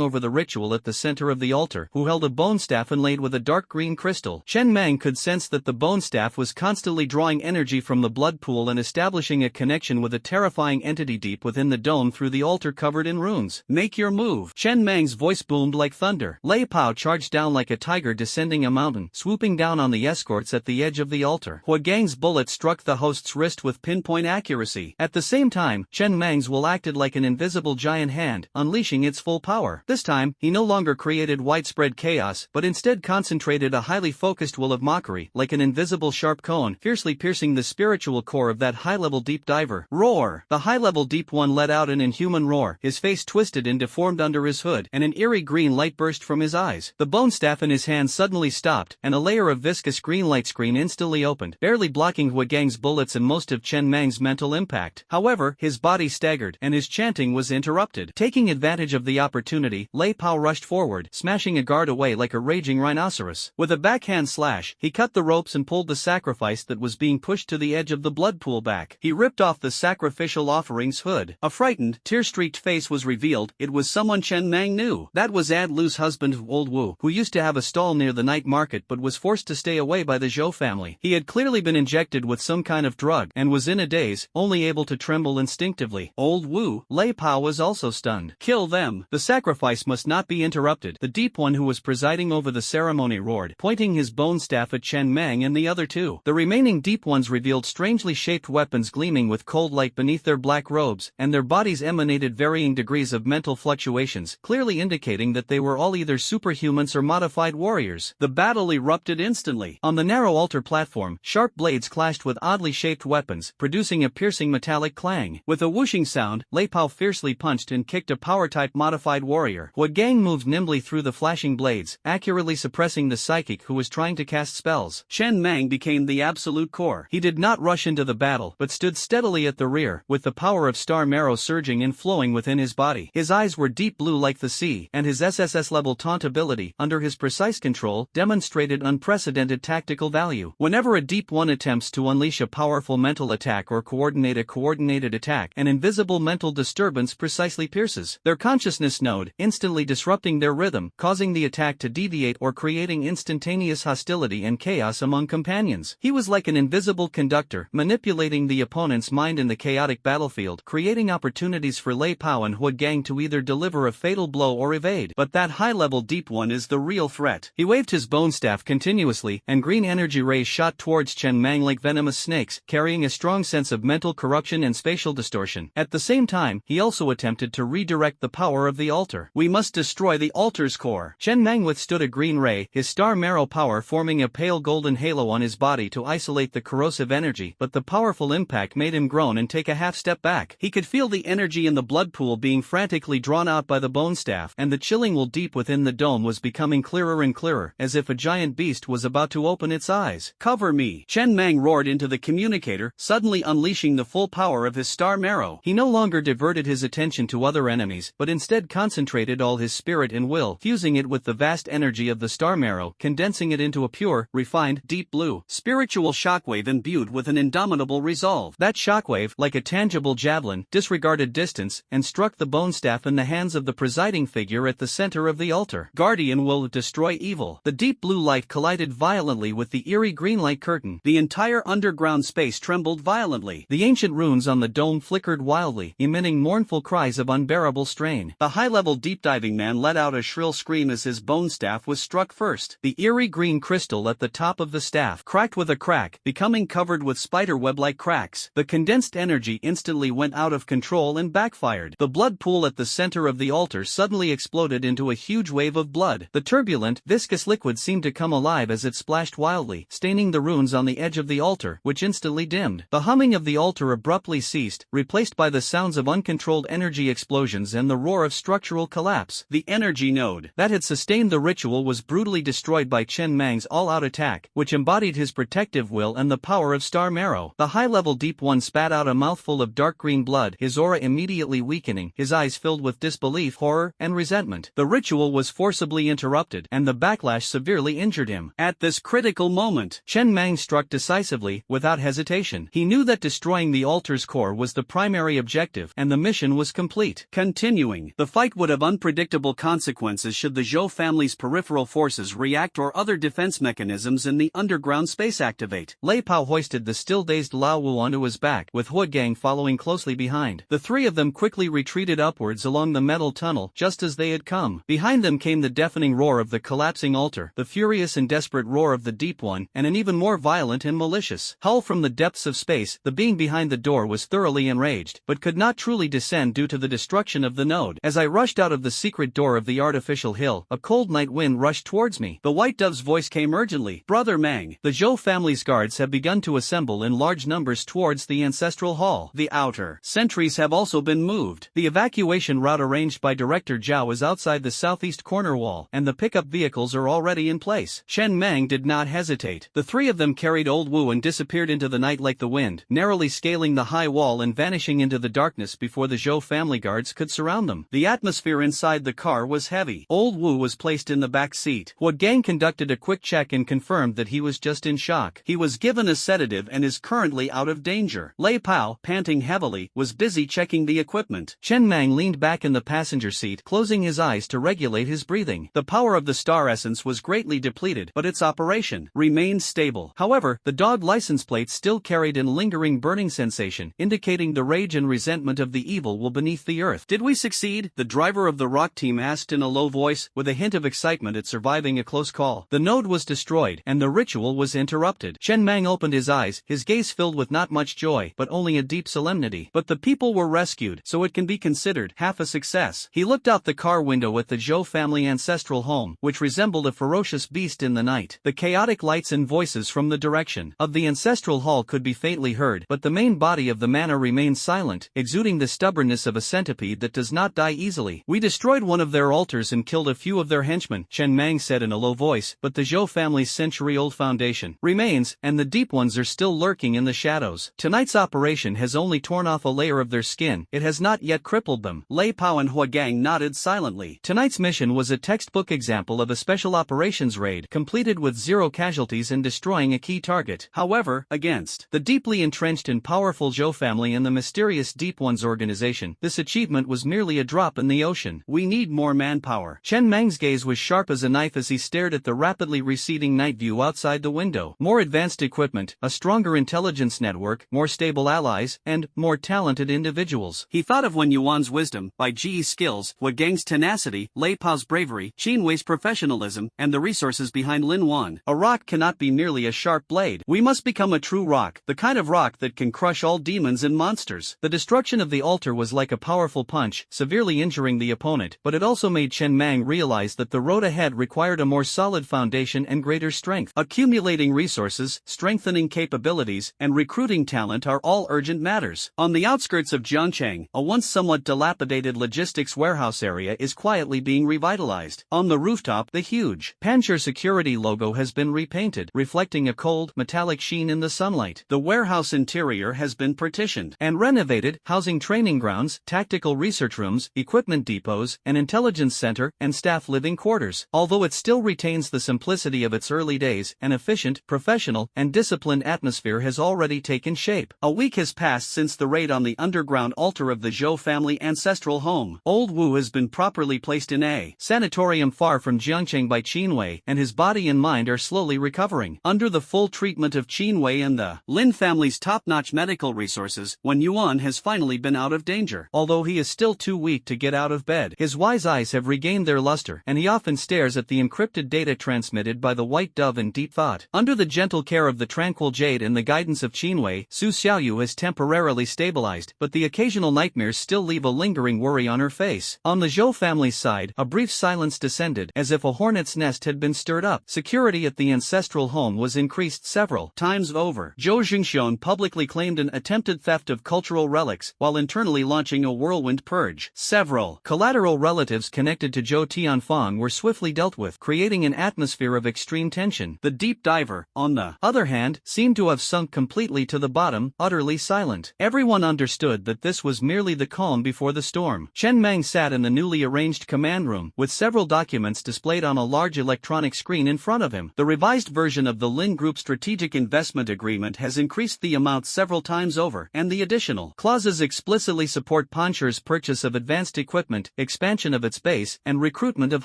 over the ritual at the center of the altar, who held a bone staff inlaid with a dark green crystal. Chen Mang could sense that the bone staff was constantly drawing energy from the blood pool and establishing a connection with a terrifying entity deep within the dome through the altar covered in runes. Make your move! Chen Mang's voice boomed like thunder. Lei Pao charged down like a tiger descending a mountain, swooping down on the escorts at the edge of the altar. Hua Gang's bullet struck the host's wrist with pinpoint accuracy. At the same time, Chen Mang's will acted like an invisible giant hand, unleashing its full power. This time, he no longer created widespread chaos, but instead concentrated a highly focused will of mockery, like an invisible sharp cone, fiercely piercing the spiritual core of that high-level deep diver. Roar! The high-level deep one let out an inhuman roar, his face twisted and deformed under his hood, and an eerie green light burst from his eyes. The bone staff in his hand suddenly stopped, and a layer of viscous green light screen instantly opened, barely blocking Hua Gang's bullets and most of Chen Mang's mental impact. However, his body staggered, and his chanting was interrupted. Taking advantage of the opportunity, Lei Pao rushed forward, smashing a guard away like a raging rhinoceros. With a backhand slash, he cut the ropes and pulled the sacrifice that was being pushed to the edge of the blood pool back. He ripped off the sacrificial offering's hood. A frightened, tear-streaked face was revealed. It was someone Chen Mang knew. That was Ad Lu's husband, Old Wu, who used to have a stall near the night market but was forced to stay away by the Zhou family. He had clearly been injected with some kind of drug and was in a daze, only able to tremble instinctively. Old Wu, Lei Pao was also stunned. Kill them! The sacrifice must not be interrupted. The deep one who was presiding over the ceremony roared, pointing his bone staff at Chen Mang and the other 2. The remaining deep ones revealed strangely shaped weapons gleaming with cold light beneath their black robes, and their bodies emanated varying degrees of mental fluctuations, clearly indicating that they were all either superhumans or modified warriors. The battle erupted instantly. On the narrow altar platform, sharp blades clashed with oddly shaped weapons, producing a piercing metallic clang. With a whooshing sound, Lei Pao fiercely punched and kicked a power-type modified warrior. Hua Gang moved nimbly through the flashing blades, accurately suppressing the psychic who was trying to cast spells. Chen Mang became the absolute core. He did not rush into the battle, but stood steadily at the rear, with the power of star marrow surging and flowing within his body. His eyes were deep blue like the sea, and his SSS-level taunt ability, under his precise control, demonstrated unprecedented tactical value. Whenever a deep one attempts to unleash a powerful mental attack or coordinate a coordinated attack, an invisible mental disturbance precisely pierces their consciousness node, instantly disrupting their rhythm, causing the attack to deviate or creating instantaneous hostility and chaos among companions. He was like an invisible conductor, manipulating the opponent's mind in the chaotic battlefield, creating opportunities for Lei Pao and Hua Gang to either deliver a fatal blow or evade. But that high-level deep one is the real threat. He waved his bone staff continuously, and green energy rays shot towards Chen Mang like venomous snakes, carrying a strong sense of mental mental corruption and spatial distortion. At the same time, he also attempted to redirect the power of the altar. We must destroy the altar's core. Chen Mang withstood a green ray, his star marrow power forming a pale golden halo on his body to isolate the corrosive energy, but the powerful impact made him groan and take a half step back. He could feel the energy in the blood pool being frantically drawn out by the bone staff, and the chilling will deep within the dome was becoming clearer and clearer, as if a giant beast was about to open its eyes. "Cover me!" Chen Mang roared into the communicator, suddenly unleashing the full power of his star marrow. He no longer diverted his attention to other enemies, but instead concentrated all his spirit and will, fusing it with the vast energy of the star marrow, condensing it into a pure, refined, deep blue, spiritual shockwave imbued with an indomitable resolve. That shockwave, like a tangible javelin, disregarded distance, and struck the bone staff in the hands of the presiding figure at the center of the altar. Guardian will destroy evil. The deep blue light collided violently with the eerie green light curtain. The entire underground space trembled violently. The ancient runes on the dome flickered wildly, emitting mournful cries of unbearable strain. The high-level deep-diving man let out a shrill scream as his bone staff was struck first. The eerie green crystal at the top of the staff cracked with a crack, becoming covered with spiderweb-like cracks. The condensed energy instantly went out of control and backfired. The blood pool at the center of the altar suddenly exploded into a huge wave of blood. The turbulent, viscous liquid seemed to come alive as it splashed wildly, staining the runes on the edge of the altar, which instantly dimmed. The humming of the altar abruptly ceased, replaced by the sounds of uncontrolled energy explosions and the roar of structural collapse. The energy node that had sustained the ritual was brutally destroyed by Chen Mang's all-out attack, which embodied his protective will and the power of star marrow. The high-level deep one spat out a mouthful of dark green blood, his aura immediately weakening, his eyes filled with disbelief, horror, and resentment. The ritual was forcibly interrupted, and the backlash severely injured him. At this critical moment, Chen Mang struck decisively, without hesitation. He knew that destroying the altar's core was the primary objective, and the mission was complete. Continuing, the fight would have unpredictable consequences should the Zhou family's peripheral forces react or other defense mechanisms in the underground space activate. Lei Pao hoisted the still-dazed Lao Wu onto his back, with Huagang following closely behind. The three of them quickly retreated upwards along the metal tunnel, just as they had come. Behind them came the deafening roar of the collapsing altar, the furious and desperate roar of the deep one, and an even more violent and malicious howl from the depths of space. The being behind the door was thoroughly enraged, but could not truly descend due to the destruction of the node. As I rushed out of the secret door of the artificial hill, a cold night wind rushed towards me. The white dove's voice came urgently. "Brother Mang, the Zhou family's guards have begun to assemble in large numbers towards the ancestral hall. The outer sentries have also been moved. The evacuation route arranged by Director Zhao is outside the southeast corner wall, and the pickup vehicles are already in place." Chen Mang did not hesitate. The three of them carried Old Wu and disappeared into the night like the wind, narrowly scaling the high wall and vanishing into the darkness before the Zhou family guards could surround them. The atmosphere inside the car was heavy. Old Wu was placed in the back seat. Huagang conducted a quick check and confirmed that he was just in shock. He was given a sedative and is currently out of danger. Lei Pao, panting heavily, was busy checking the equipment. Chen Mang leaned back in the passenger seat, closing his eyes to regulate his breathing. The power of the star essence was greatly depleted, but its operation remained stable. However, the dog license plate still carried an lingering burning sensation, indicating the rage and resentment of the evil will beneath the earth. "Did we succeed?" the driver of the rock team asked in a low voice, with a hint of excitement at surviving a close call. The node was destroyed, and the ritual was interrupted. Chen Mang opened his eyes, his gaze filled with not much joy, but only a deep solemnity. But the people were rescued, so it can be considered half a success. He looked out the car window at the Zhou family ancestral home, which resembled a ferocious beast in the night. The chaotic lights and voices from the direction of the ancestral hall could be faintly heard, but the main body of the manor remained silent, exuding the stubbornness of a centipede that does not die easily. "We destroyed one of their altars and killed a few of their henchmen," Chen Mang said in a low voice, "but the Zhou family's century-old foundation remains, and the deep ones are still lurking in the shadows. Tonight's operation has only torn off a layer of their skin, it has not yet crippled them." Lei Pao and Huagang nodded silently. Tonight's mission was a textbook example of a special operations raid, completed with 0 casualties and destroying a key target. However, against the deeply entrenched and powerful Zhou family and the mysterious Deep One's organization, this achievement was merely a drop in the ocean. "We need more manpower." Chen Mang's gaze was sharp as a knife as he stared at the rapidly receding night view outside the window. More advanced equipment, a stronger intelligence network, more stable allies, and more talented individuals. He thought of Wen Yuan's wisdom, Bai Ji's skills, Huagang's tenacity, Lei Pao's bravery, Qin Wei's professionalism, and the resources behind Lin Wan. A rock cannot be merely a sharp blade. We must become a true rock, the kind of rock that can crush crush all demons and monsters. The destruction of the altar was like a powerful punch, severely injuring the opponent, but it also made Chen Mang realize that the road ahead required a more solid foundation and greater strength. Accumulating resources, strengthening capabilities, and recruiting talent are all urgent matters. On the outskirts of Jiangcheng, a once somewhat dilapidated logistics warehouse area is quietly being revitalized. On the rooftop, the huge Pancher security logo has been repainted, reflecting a cold, metallic sheen in the sunlight. The warehouse interior has been partitioned and renovated, housing training grounds, tactical research rooms, equipment depots, an intelligence center, and staff living quarters. Although it still retains the simplicity of its early days, an efficient, professional, and disciplined atmosphere has already taken shape. A week has passed since the raid on the underground altar of the Zhou family ancestral home. Old Wu has been properly placed in a sanatorium far from Jiangcheng by Qinwei, and his body and mind are slowly recovering. Under the full treatment of Qinwei and the Lin family's top-notch medical resources, Wen Yuan has finally been out of danger. Although he is still too weak to get out of bed, his wise eyes have regained their luster, and he often stares at the encrypted data transmitted by the white dove in deep thought. Under the gentle care of the tranquil jade and the guidance of Qinwei, Su Xiaoyu has temporarily stabilized, but the occasional nightmares still leave a lingering worry on her face. On the Zhou family's side, a brief silence descended, as if a hornet's nest had been stirred up. Security at the ancestral home was increased several times over. Zhou Jingxion publicly claimed an attempted theft of cultural relics, while internally launching a whirlwind purge. Several collateral relatives connected to Zhou Tianfang were swiftly dealt with, creating an atmosphere of extreme tension. The deep diver, on the other hand, seemed to have sunk completely to the bottom, utterly silent. Everyone understood that this was merely the calm before the storm. Chen Mang sat in the newly arranged command room, with several documents displayed on a large electronic screen in front of him. The revised version of the Lin Group Strategic Investment Agreement has increased the amount several times over, and the additional clauses explicitly support Pancher's purchase of advanced equipment, expansion of its base, and recruitment of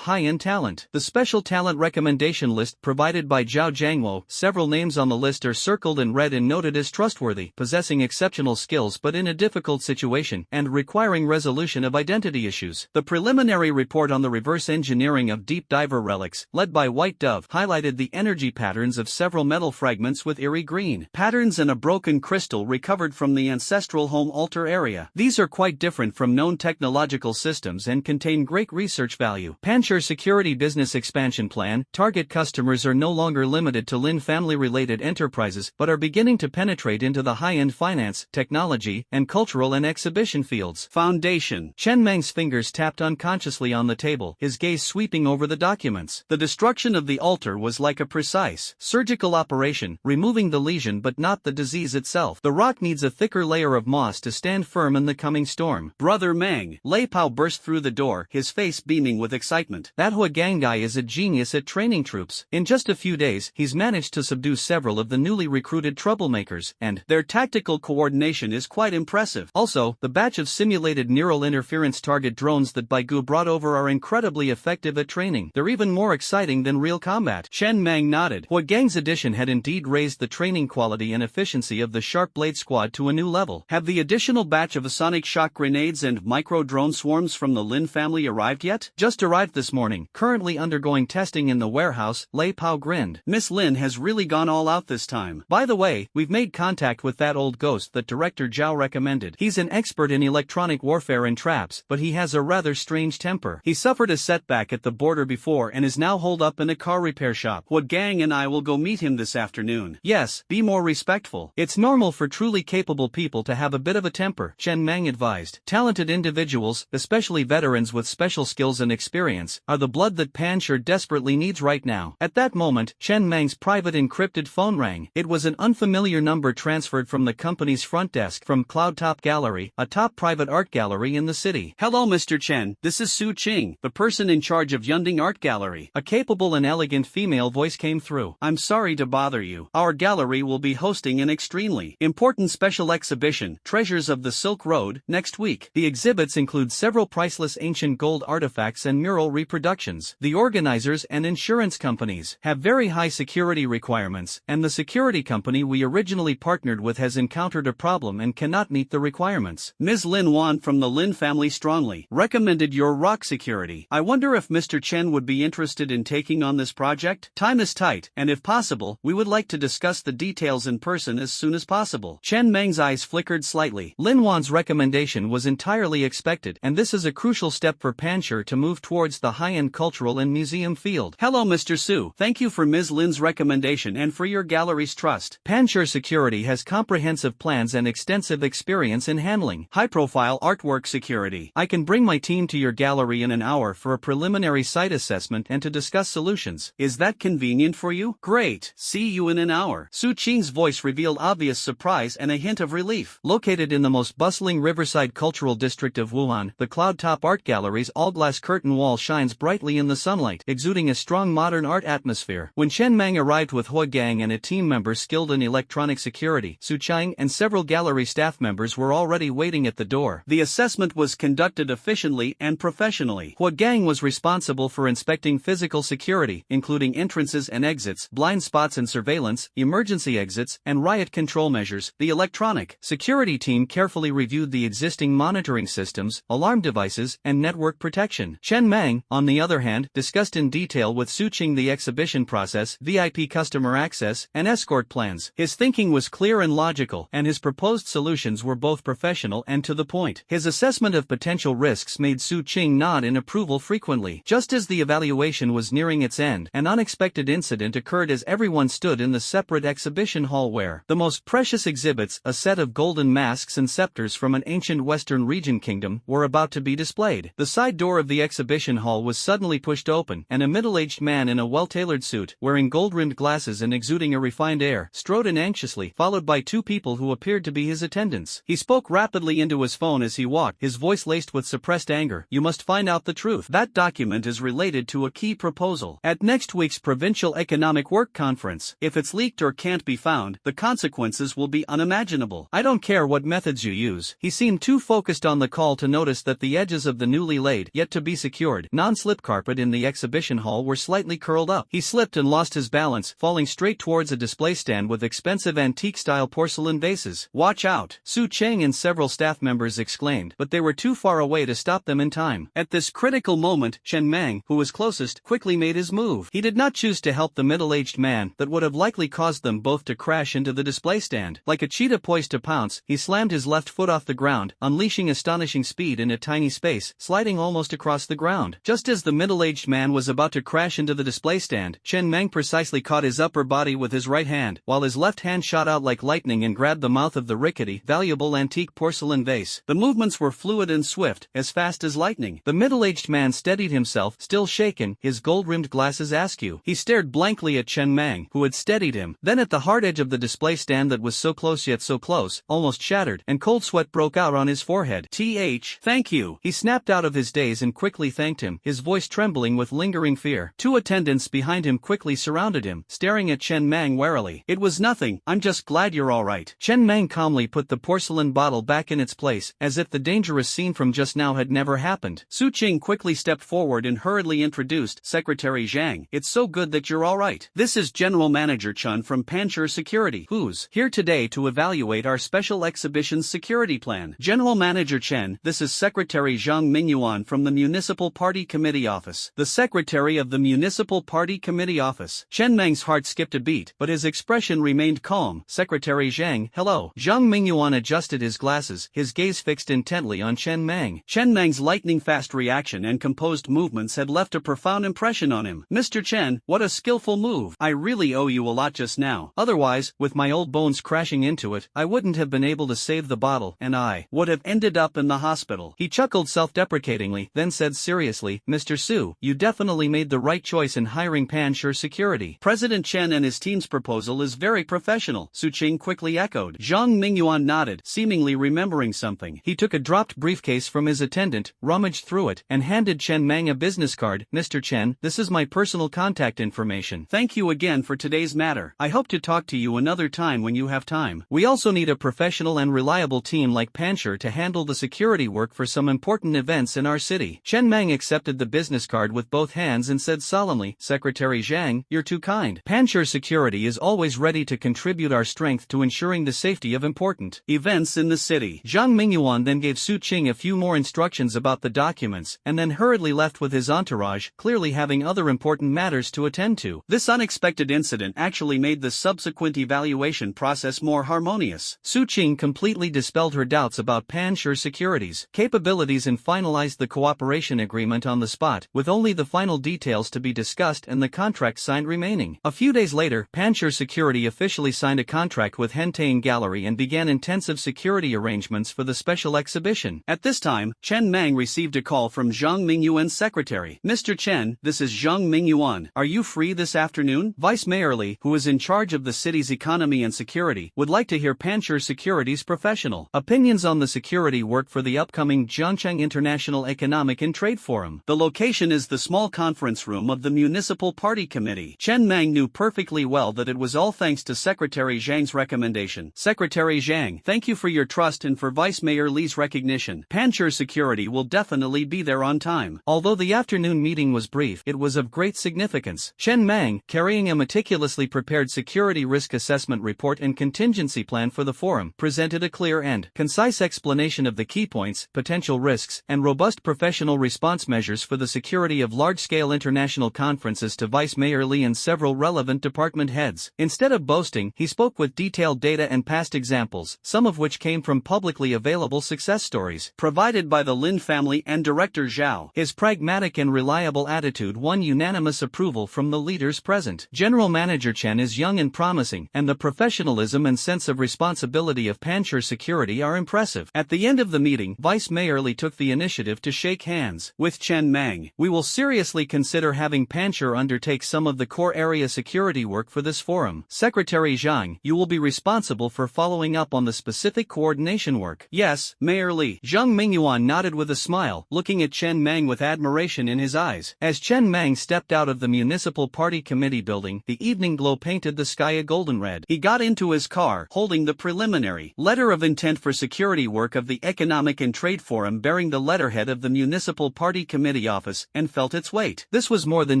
high-end talent. The special talent recommendation list provided by Zhao Jiangwo, several names on the list are circled and read and noted as trustworthy, possessing exceptional skills but in a difficult situation, and requiring resolution of identity issues. The preliminary report on the reverse engineering of deep diver relics, led by White Dove, highlighted the energy patterns of several metal fragments with eerie green patterns and a broken crystal recovered from the ancestral home altar area. These are quite different from known technological systems and contain great research value. Pancher Security Business Expansion Plan. Target customers are no longer limited to Lin family-related enterprises but are beginning to penetrate into the high-end finance, technology, and cultural and exhibition fields. Foundation. Chen Mang's fingers tapped unconsciously on the table, his gaze sweeping over the documents. The destruction of the altar was like a precise surgical operation, removing the lesion but not the disease itself. The rock needs a thicker layer of moss to stand firm in the coming storm. Brother Meng. Lei Pao burst through the door, his face beaming with excitement. That Huagang guy is a genius at training troops. In just a few days, he's managed to subdue several of the newly recruited troublemakers, and their tactical coordination is quite impressive. Also, the batch of simulated neural interference target drones that Baigu brought over are incredibly effective at training. They're even more exciting than real combat. Chen Mang nodded. Huagang's addition had indeed raised the training quality and efficiency of the Sharp Blade Squad to a new level. Have the additional batch of sonic shock grenades and micro-drone swarms from the Lin family arrived yet? Just arrived this morning, currently undergoing testing in the warehouse. Lei Pao grinned. Miss Lin has really gone all out this time. By the way, we've made contact with that old ghost that Director Zhao recommended. He's an expert in electronic warfare and traps, but he has a rather strange temper. He suffered a setback at the border before and is now holed up in a car repair shop. Huagang and I will go meet him this afternoon. Yes, be more respectful. It's normal for truly capable people to have a bit of a temper, Chen Mang advised. Talented individuals, especially veterans with special skills and experience, are the blood that Pancher desperately needs right now. At that moment, Chen Mang's private encrypted phone rang. It was an unfamiliar number transferred from the company's front desk from Cloud Top Gallery, a top private art gallery in the city. Hello Mr. Chen, this is Su Qing, the person in charge of Yunding Art Gallery. A capable and elegant female voice came through. I'm sorry to bother you. Our gallery will be hosting an extremely important special exhibition, Treasures of the Silk Road, next week. The exhibits include several priceless ancient gold artifacts and mural reproductions. The organizers and insurance companies have very high security requirements, and the security company we originally partnered with has encountered a problem and cannot meet the requirements. Ms. Lin Wan from the Lin family strongly recommended your rock security. I wonder if Mr. Chen would be interested in taking on this project? Time is tight, and if possible, we would like to discuss the details in person as soon as possible. possible. Chen Meng's eyes flickered slightly. Lin Wan's recommendation was entirely expected, and this is a crucial step for Panchur to move towards the high-end cultural and museum field. Hello Mr. Su, thank you for Ms. Lin's recommendation and for your gallery's trust. Panchur Security has comprehensive plans and extensive experience in handling high-profile artwork security. I can bring my team to your gallery in an hour for a preliminary site assessment and to discuss solutions. Is that convenient for you? Great, see you in an hour. Su Qing's voice revealed obvious surprise and a hint of relief. Located in the most bustling riverside cultural district of Wuhan, the Cloud Top Art Gallery's all-glass curtain wall shines brightly in the sunlight, exuding a strong modern art atmosphere. When Chen Meng arrived with Hua Gang and a team member skilled in electronic security, Su Qing and several gallery staff members were already waiting at the door. The assessment was conducted efficiently and professionally. Hua Gang was responsible for inspecting physical security, including entrances and exits, blind spots and surveillance, emergency exits, and riot control measures. The electronic security team carefully reviewed the existing monitoring systems, alarm devices, and network protection. Chen Meng, on the other hand, discussed in detail with Su Qing the exhibition process, VIP customer access, and escort plans. His thinking was clear and logical, and his proposed solutions were both professional and to the point. His assessment of potential risks made Su Qing nod in approval frequently. Just as the evaluation was nearing its end, an unexpected incident occurred as everyone stood in the separate exhibition hall where the most precious exhibits, a set of golden masks and scepters from an ancient Western region kingdom, were about to be displayed. The side door of the exhibition hall was suddenly pushed open, and a middle-aged man in a well-tailored suit, wearing gold-rimmed glasses and exuding a refined air, strode in anxiously, followed by two people who appeared to be his attendants. He spoke rapidly into his phone as he walked, his voice laced with suppressed anger. You must find out the truth. That document is related to a key proposal at next week's Provincial Economic Work Conference. If it's leaked or can't be found, the consequences will be unimaginable. I don't care what methods you use. He seemed too focused on the call to notice that the edges of the newly laid, yet to be secured, non-slip carpet in the exhibition hall were slightly curled up. He slipped and lost his balance, falling straight towards a display stand with expensive antique-style porcelain vases. Watch out! Su Qing and several staff members exclaimed, but they were too far away to stop them in time. At this critical moment, Chen Meng, who was closest, quickly made his move. He did not choose to help the middle-aged man, that would have likely caused them both to crash into the display stand. Like a cheetah poised to pounce, he slammed his left foot off the ground, unleashing astonishing speed in a tiny space, sliding almost across the ground. Just as the middle-aged man was about to crash into the display stand, Chen Meng precisely caught his upper body with his right hand, while his left hand shot out like lightning and grabbed the mouth of the rickety, valuable antique porcelain vase. The movements were fluid and swift, as fast as lightning. The middle-aged man steadied himself, still shaken, his gold-rimmed glasses askew. He stared blankly at Chen Meng, who had steadied him. Then at the hard edge of the display stand that was so close yet so close, almost shattered, and cold sweat broke out on his forehead. Thank you. He snapped out of his daze and quickly thanked him, his voice trembling with lingering fear. Two attendants behind him quickly surrounded him, staring at Chen Meng warily. It was nothing, I'm just glad you're alright. Chen Meng calmly put the porcelain bottle back in its place, as if the dangerous scene from just now had never happened. Su Qing quickly stepped forward and hurriedly introduced Secretary Zhang. It's so good that you're alright. This is General Manager Chun from Panchur Security, who's here today to evaluate our special exhibition's security plan. General Manager Chen, this is Secretary Zhang Mingyuan from the Municipal Party Committee Office. The Secretary of the Municipal Party Committee Office. Chen Meng's heart skipped a beat, but his expression remained calm. Secretary Zhang, hello. Zhang Mingyuan adjusted his glasses, his gaze fixed intently on Chen Meng. Chen Meng's lightning-fast reaction and composed movements had left a profound impression on him. Mr. Chen, what a skillful move. I really owe you a lot just now. Otherwise, with my old bones crashing into it, I wouldn't have been able to save the bottle, and I would have ended up in the hospital. He chuckled self-deprecatingly, then said seriously, Mr. Su, you definitely made the right choice in hiring Panchur Security. President Chen and his team's proposal is very professional, Su Qing quickly echoed. Zhang Mingyuan nodded, seemingly remembering something. He took a dropped briefcase from his attendant, rummaged through it, and handed Chen Meng a business card. Mr. Chen, this is my personal contact information. Thank you again for today's matter. I hope to talk to you another time when you have time. We also need a professional and reliable team like Panchur to handle the security work for some important events in our city. Chen Meng accepted the business card with both hands and said solemnly, Secretary Zhang, you're too kind. Panchur Security is always ready to contribute our strength to ensuring the safety of important events in the city. Zhang Mingyuan then gave Su Qing a few more instructions about the documents, and then hurriedly left with his entourage, clearly having other important matters to attend to. This unexpected incident actually made the subsequent evaluation process more more harmonious. Su Qing completely dispelled her doubts about Pan-Sure Securities' capabilities and finalized the cooperation agreement on the spot, with only the final details to be discussed and the contract signed remaining. A few days later, Pan-Sure Security officially signed a contract with Hentane Gallery and began intensive security arrangements for the special exhibition. At this time, Chen Mang received a call from Zhang Mingyuan's secretary. "Mr. Chen, this is Zhang Mingyuan. Are you free this afternoon?" Vice Mayor Li, who is in charge of the city's economy and security, would like to hear Pan-Sure Security's professional opinions on the security work for the upcoming Jiangcheng International Economic and Trade Forum. The location is the small conference room of the Municipal Party Committee. Chen Mang knew perfectly well that it was all thanks to Secretary Zhang's recommendation. "Secretary Zhang, thank you for your trust and for Vice Mayor Li's recognition. Pan-Sure Security will definitely be there on time." Although the afternoon meeting was brief, it was of great significance. Chen Mang, carrying a meticulously prepared security risk assessment report and contingency plan for the forum, presented a clear and concise explanation of the key points, potential risks, and robust professional response measures for the security of large-scale international conferences to Vice Mayor Li and several relevant department heads. Instead of boasting, he spoke with detailed data and past examples, some of which came from publicly available success stories provided by the Lin family and Director Zhao. His pragmatic and reliable attitude won unanimous approval from the leaders present. General Manager Chen is young and promising, and the professionalism and sense of responsibility of Pan-Sure Security are impressive. At the end of the meeting, Vice Mayor Li took the initiative to shake hands with Chen Mang. "We will seriously consider having Pan-Sure undertake some of the core area security work for this forum. Secretary Zhang, you will be responsible for following up on the specific coordination work." "Yes, Mayor Li." Zhang Mingyuan nodded with a smile, looking at Chen Mang with admiration in his eyes. As Chen Mang stepped out of the Municipal Party Committee building, the evening glow painted the sky a golden red. He got into his car, holding the preliminary letter of intent for security work of the Economic and Trade Forum bearing the letterhead of the Municipal Party Committee office, and felt its weight. This was more than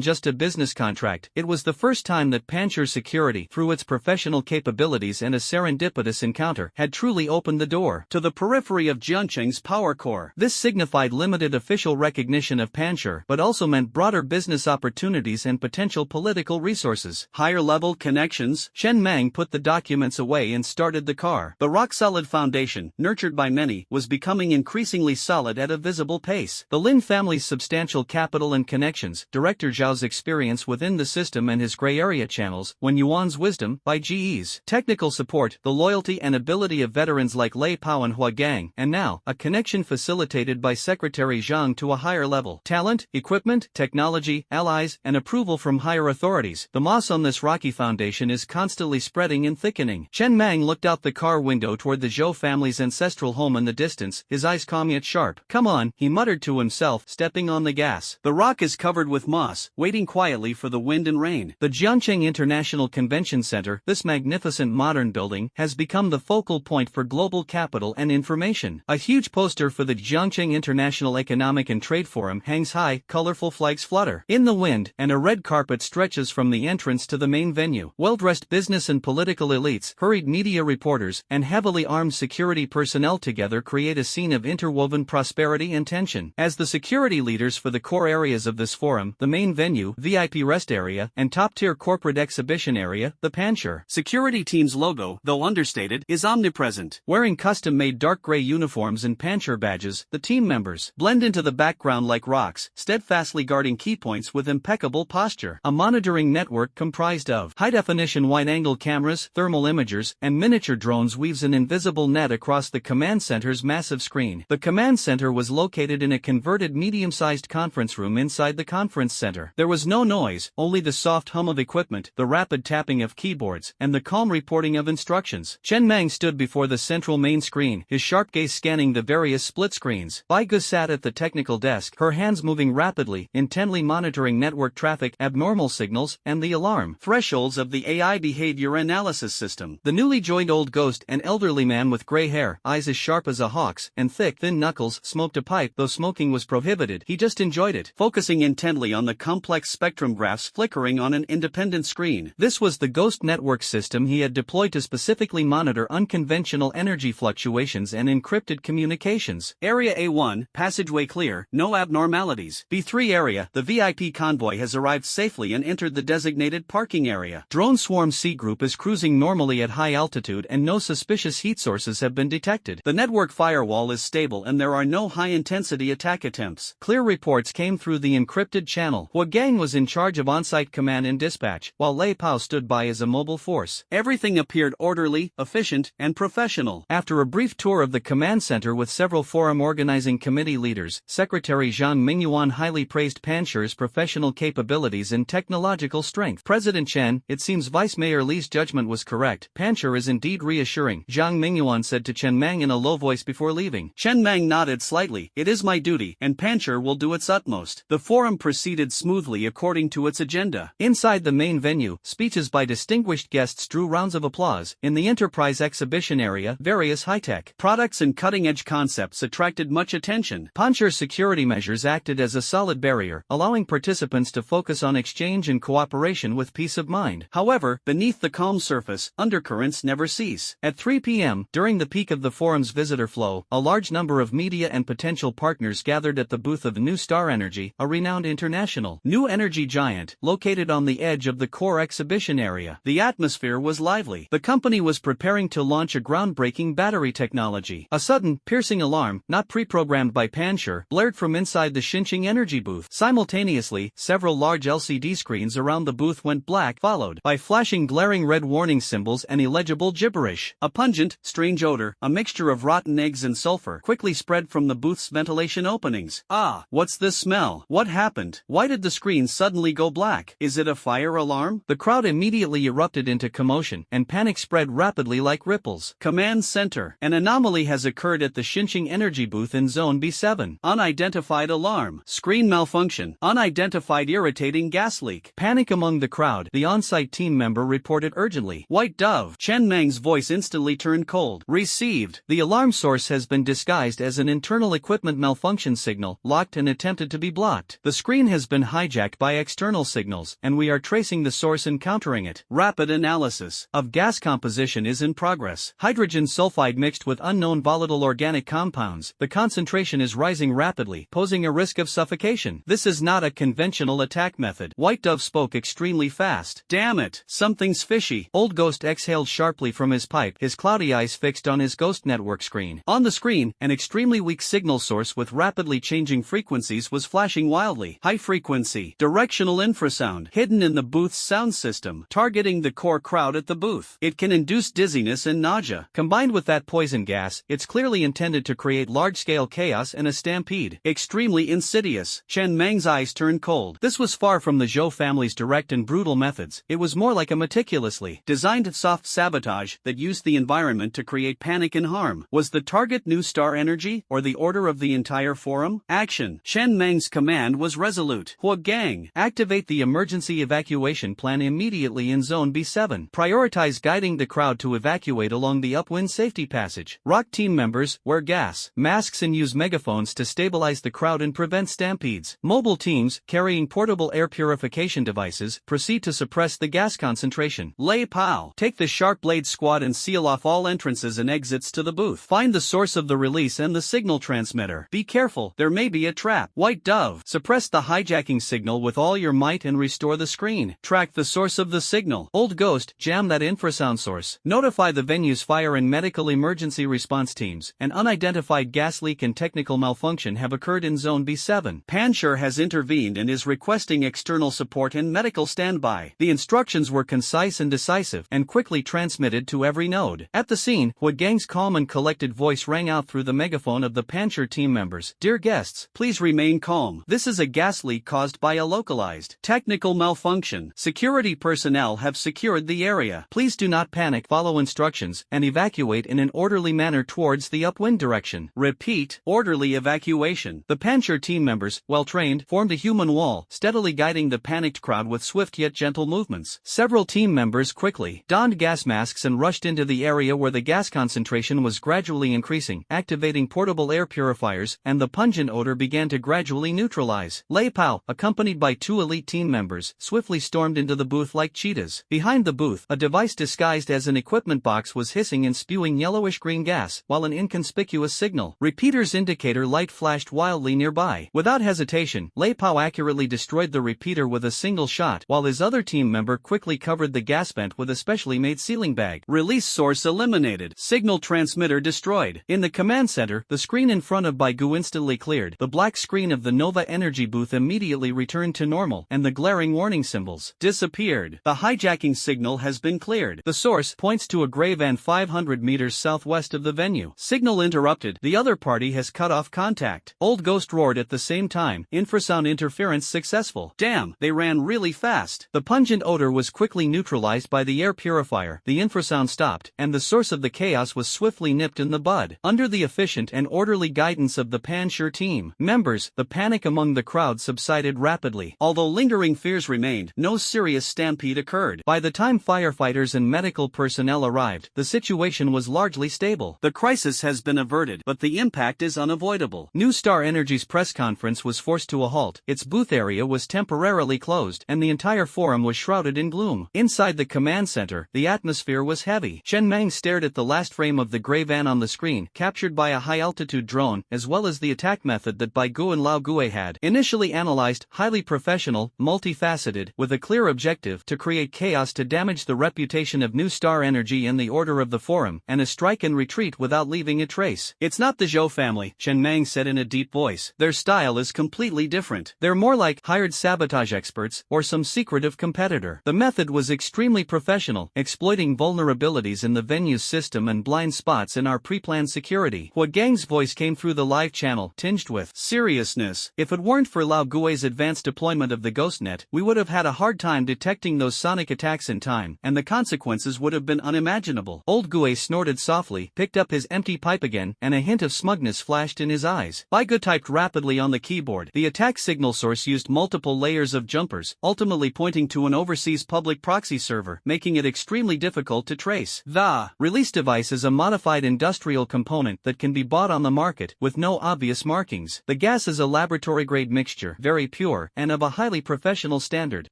just a business contract. It was the first time that Pan-Sure Security, through its professional capabilities and a serendipitous encounter, had truly opened the door to the periphery of Jiangcheng's power core. This signified limited official recognition of Pan-Sure, but also meant broader business opportunities and potential political resources. Higher-level connections. Chen Mang put the documents away and started the car. The rock-solid foundation, nurtured by many, was becoming increasingly solid at a visible pace. The Lin family's substantial capital and connections, Director Zhao's experience within the system and his gray area channels, Wen Yuan's wisdom, by GE's technical support, the loyalty and ability of veterans like Lei Pao and Hua Gang, and now, a connection facilitated by Secretary Zhang to a higher level. Talent, equipment, technology, allies, and approval from higher authorities. The moss on this rocky foundation is constantly spreading and thickening. Chen Mang looked out the car window toward the Zhou family's ancestral home in the distance, his eyes calm yet sharp. "Come on," he muttered to himself, stepping on the gas. The rock is covered with moss, waiting quietly for the wind and rain. The Jiangcheng International Convention Center, this magnificent modern building, has become the focal point for global capital and information. A huge poster for the Jiangcheng International Economic and Trade Forum hangs high, colorful flags flutter in the wind, and a red carpet stretches from the entrance to the main venue. Well-dressed business and political elites, hurried media reporters, and heavily armed security personnel together create a scene of interwoven prosperity and tension. As the security leaders for the core areas of this forum, the main venue, VIP rest area, and top-tier corporate exhibition area, the Pan-Sure Security Team's logo, though understated, is omnipresent. Wearing custom-made dark gray uniforms and Pan-Sure badges, the team members blend into the background like rocks, steadfastly guarding key points with impeccable posture. A monitoring network comprised of high-definition wide-angle cameras, thermal imagers, and miniature drones weaves an invisible net across the command center's massive screen. The command center was located in a converted medium-sized conference room inside the conference center. There was no noise, only the soft hum of equipment, the rapid tapping of keyboards, and the calm reporting of instructions. Chen Mang stood before the central main screen, his sharp gaze scanning the various split screens. Bai Ge sat at the technical desk, her hands moving rapidly, intently monitoring network traffic, abnormal signals, and the alarm thresholds of the AI behavior analysis system. The newly joined old ghost, an elderly man with gray hair, eyes as sharp as a hawk's, and thick, thin knuckles, smoked a pipe. Though smoking was prohibited, he just enjoyed it, focusing intently on the complex spectrum graphs flickering on an independent screen. This was the Ghost network system he had deployed to specifically monitor unconventional energy fluctuations and encrypted communications. Area A1, passageway clear, no abnormalities. B3 area, the VIP convoy has arrived safely and entered the designated parking area. Drone Swarm C Group is cruising normally at high high altitude and no suspicious heat sources have been detected. The network firewall is stable and there are no high-intensity attack attempts. Clear reports came through the encrypted channel. Hua Gang was in charge of on-site command and dispatch, while Lei Pao stood by as a mobile force. Everything appeared orderly, efficient, and professional. After a brief tour of the command center with several forum organizing committee leaders, Secretary Zhang Mingyuan highly praised Panshur's professional capabilities and technological strength. President Chen, it seems Vice Mayor Li's judgment was correct. Panshur is indeed reassuring, Zhang Mingyuan said to Chen Mang in a low voice before leaving. Chen Mang nodded slightly. It is my duty, and Panshur will do its utmost. The forum proceeded smoothly according to its agenda. Inside the main venue, speeches by distinguished guests drew rounds of applause. In the Enterprise exhibition area, various high-tech products and cutting-edge concepts attracted much attention. Panshur's security measures acted as a solid barrier, allowing participants to focus on exchange and cooperation with peace of mind. However, beneath the calm surface, undercurrents never cease. At 3 p.m., during the peak of the forum's visitor flow, a large number of media and potential partners gathered at the booth of New Star Energy, a renowned international new energy giant, located on the edge of the core exhibition area. The atmosphere was lively. The company was preparing to launch a groundbreaking battery technology. A sudden, piercing alarm, not pre-programmed by Panshur, blared from inside the Xinjiang Energy booth. Simultaneously, several large LCD screens around the booth went black, followed by flashing glaring red warning symbols and illegible gibberish. A pungent, strange odor, a mixture of rotten eggs and sulfur, quickly spread from the booth's ventilation openings. Ah, what's this smell? What happened? Why did the screen suddenly go black? Is it a fire alarm? The crowd immediately erupted into commotion, and panic spread rapidly like ripples. Command Center. An anomaly has occurred at the Xinjiang Energy booth in Zone B7. Unidentified alarm. Screen malfunction. Unidentified irritating gas leak. Panic among the crowd. The on-site team member reported urgently. White Dove. Chen Mang's voice instantly turned cold. Received. The alarm source has been disguised as an internal equipment malfunction signal, locked and attempted to be blocked. The screen has been hijacked by external signals, and we are tracing the source and countering it. Rapid analysis of gas composition is in progress. Hydrogen sulfide mixed with unknown volatile organic compounds. The concentration is rising rapidly, posing a risk of suffocation. This is not a conventional attack method. White Dove spoke extremely fast. Damn it, something's fishy. Old Ghost exhaled sharply from his pipe, his cloudy eyes fixed on his Ghost network screen. On the screen, an extremely weak signal source with rapidly changing frequencies was flashing wildly. High frequency, directional infrasound, hidden in the booth's sound system, targeting the core crowd at the booth. It can induce dizziness and nausea. Combined with that poison gas, it's clearly intended to create large-scale chaos and a stampede. Extremely insidious. Chen Mang's eyes turned cold. This was far from the Zhou family's direct and brutal methods. It was more like a meticulously designed soft sabotage that used the environment to create panic and harm. Was the target New Star Energy, or the order of the entire forum? Action. Chen Mang's command was resolute. Hua Gang. Activate the emergency evacuation plan immediately in Zone B7. Prioritize guiding the crowd to evacuate along the upwind safety passage. Rock team members, wear gas masks and use megaphones to stabilize the crowd and prevent stampedes. Mobile teams, carrying portable air purification devices, proceed to suppress the gas concentration. Lei Pao. Take the Sharp Blade squad and seal off all entrances and exits to the booth. Find the source of the release and the signal transmitter. Be careful, there may be a trap. White Dove. Suppress the hijacking signal with all your might and restore the screen. Track the source of the signal. Old Ghost, jam that infrasound source. Notify the venue's fire and medical emergency response teams. An unidentified gas leak and technical malfunction have occurred in Zone B7. Panshur has intervened and is requesting external support and medical standby. The instructions were concise and decisive, and quickly transmitted to every node. At the scene, Hua Gang's calm and collected voice rang out through the megaphone of the Panshur team members. Dear guests, please remain calm. This is a gas leak caused by a localized technical malfunction. Security personnel have secured the area. Please do not panic, follow instructions, and evacuate in an orderly manner towards the upwind direction. Repeat, orderly evacuation. The Panshur team members, well trained, formed a human wall, steadily guiding the panicked crowd with swift yet gentle movements. Several team members quickly donned gas masks and rushed into the area where the gas concentration was gradually increasing, activating portable air purifiers, and the pungent odor began to gradually neutralize. Lei Pao, accompanied by 2 elite team members, swiftly stormed into the booth like cheetahs. Behind the booth, a device disguised as an equipment box was hissing and spewing yellowish-green gas, while an inconspicuous signal repeater's indicator light flashed wildly nearby. Without hesitation, Lei Pao accurately destroyed the repeater with a single shot, while his other team member quickly covered the gas vent with a specially made sealing bag. Release source eliminated. Signal transmitter destroyed. In the command center, the screen in front of Baigu instantly cleared. The black screen of the Nova Energy booth immediately returned to normal, and the glaring warning symbols disappeared. The hijacking signal has been cleared. The source points to a gray van 500 meters southwest of the venue. Signal interrupted. The other party has cut off contact. Old Ghost roared at the same time. Infrasound interference successful. Damn, they ran really fast. The pungent odor was quickly neutralized by the air purifier. The infrasound stopped, and the source of the chaos was swiftly nipped in the bud. Under the efficient and orderly guidance of the Panshur team members, the panic among the crowd subsided rapidly. Although lingering fears remained, no serious stampede occurred. By the time firefighters and medical personnel arrived, the situation was largely stable. The crisis has been averted, but the impact is unavoidable. New Star Energy's press conference was forced to a halt. Its booth area was temporarily closed, and the entire forum was shrouded in gloom. Inside the command center, the atmosphere was heavy. Chen Meng stared at the last frame of the gray van on the screen, captured by a high-altitude drone, as well as the attack method that Baigu and Lao Gue had initially analyzed, highly professional, multifaceted, with a clear objective to create chaos to damage the reputation of New Star Energy and the order of the forum, and a strike and retreat without leaving a trace. It's not the Zhou family, Chen Meng said in a deep voice. Their style is completely different. They're more like hired sabotage experts or some secretive competitor. The method was extremely professional, exploiting vulnerabilities in the venue's system and blind spots in our pre-planned security. Hua Gang's voice came through the live channel, tinged with seriousness. If it weren't for Lao Gue's advanced deployment of the GhostNet, we would have had a hard time detecting those sonic attacks in time, and the consequences would have been unimaginable. Old Gue snorted softly, picked up his empty pipe again, and a hint of smugness flashed in his eyes. Baigu typed rapidly on the keyboard. The attack signal source used multiple layers of jumpers, ultimately pointing to an overseas public proxy server, making it extremely difficult to trace. The release device is a modified industrial component that can be bought on the market, with no obvious markings. The gas is a laboratory-grade mixture, very pure, and of a highly professional standard.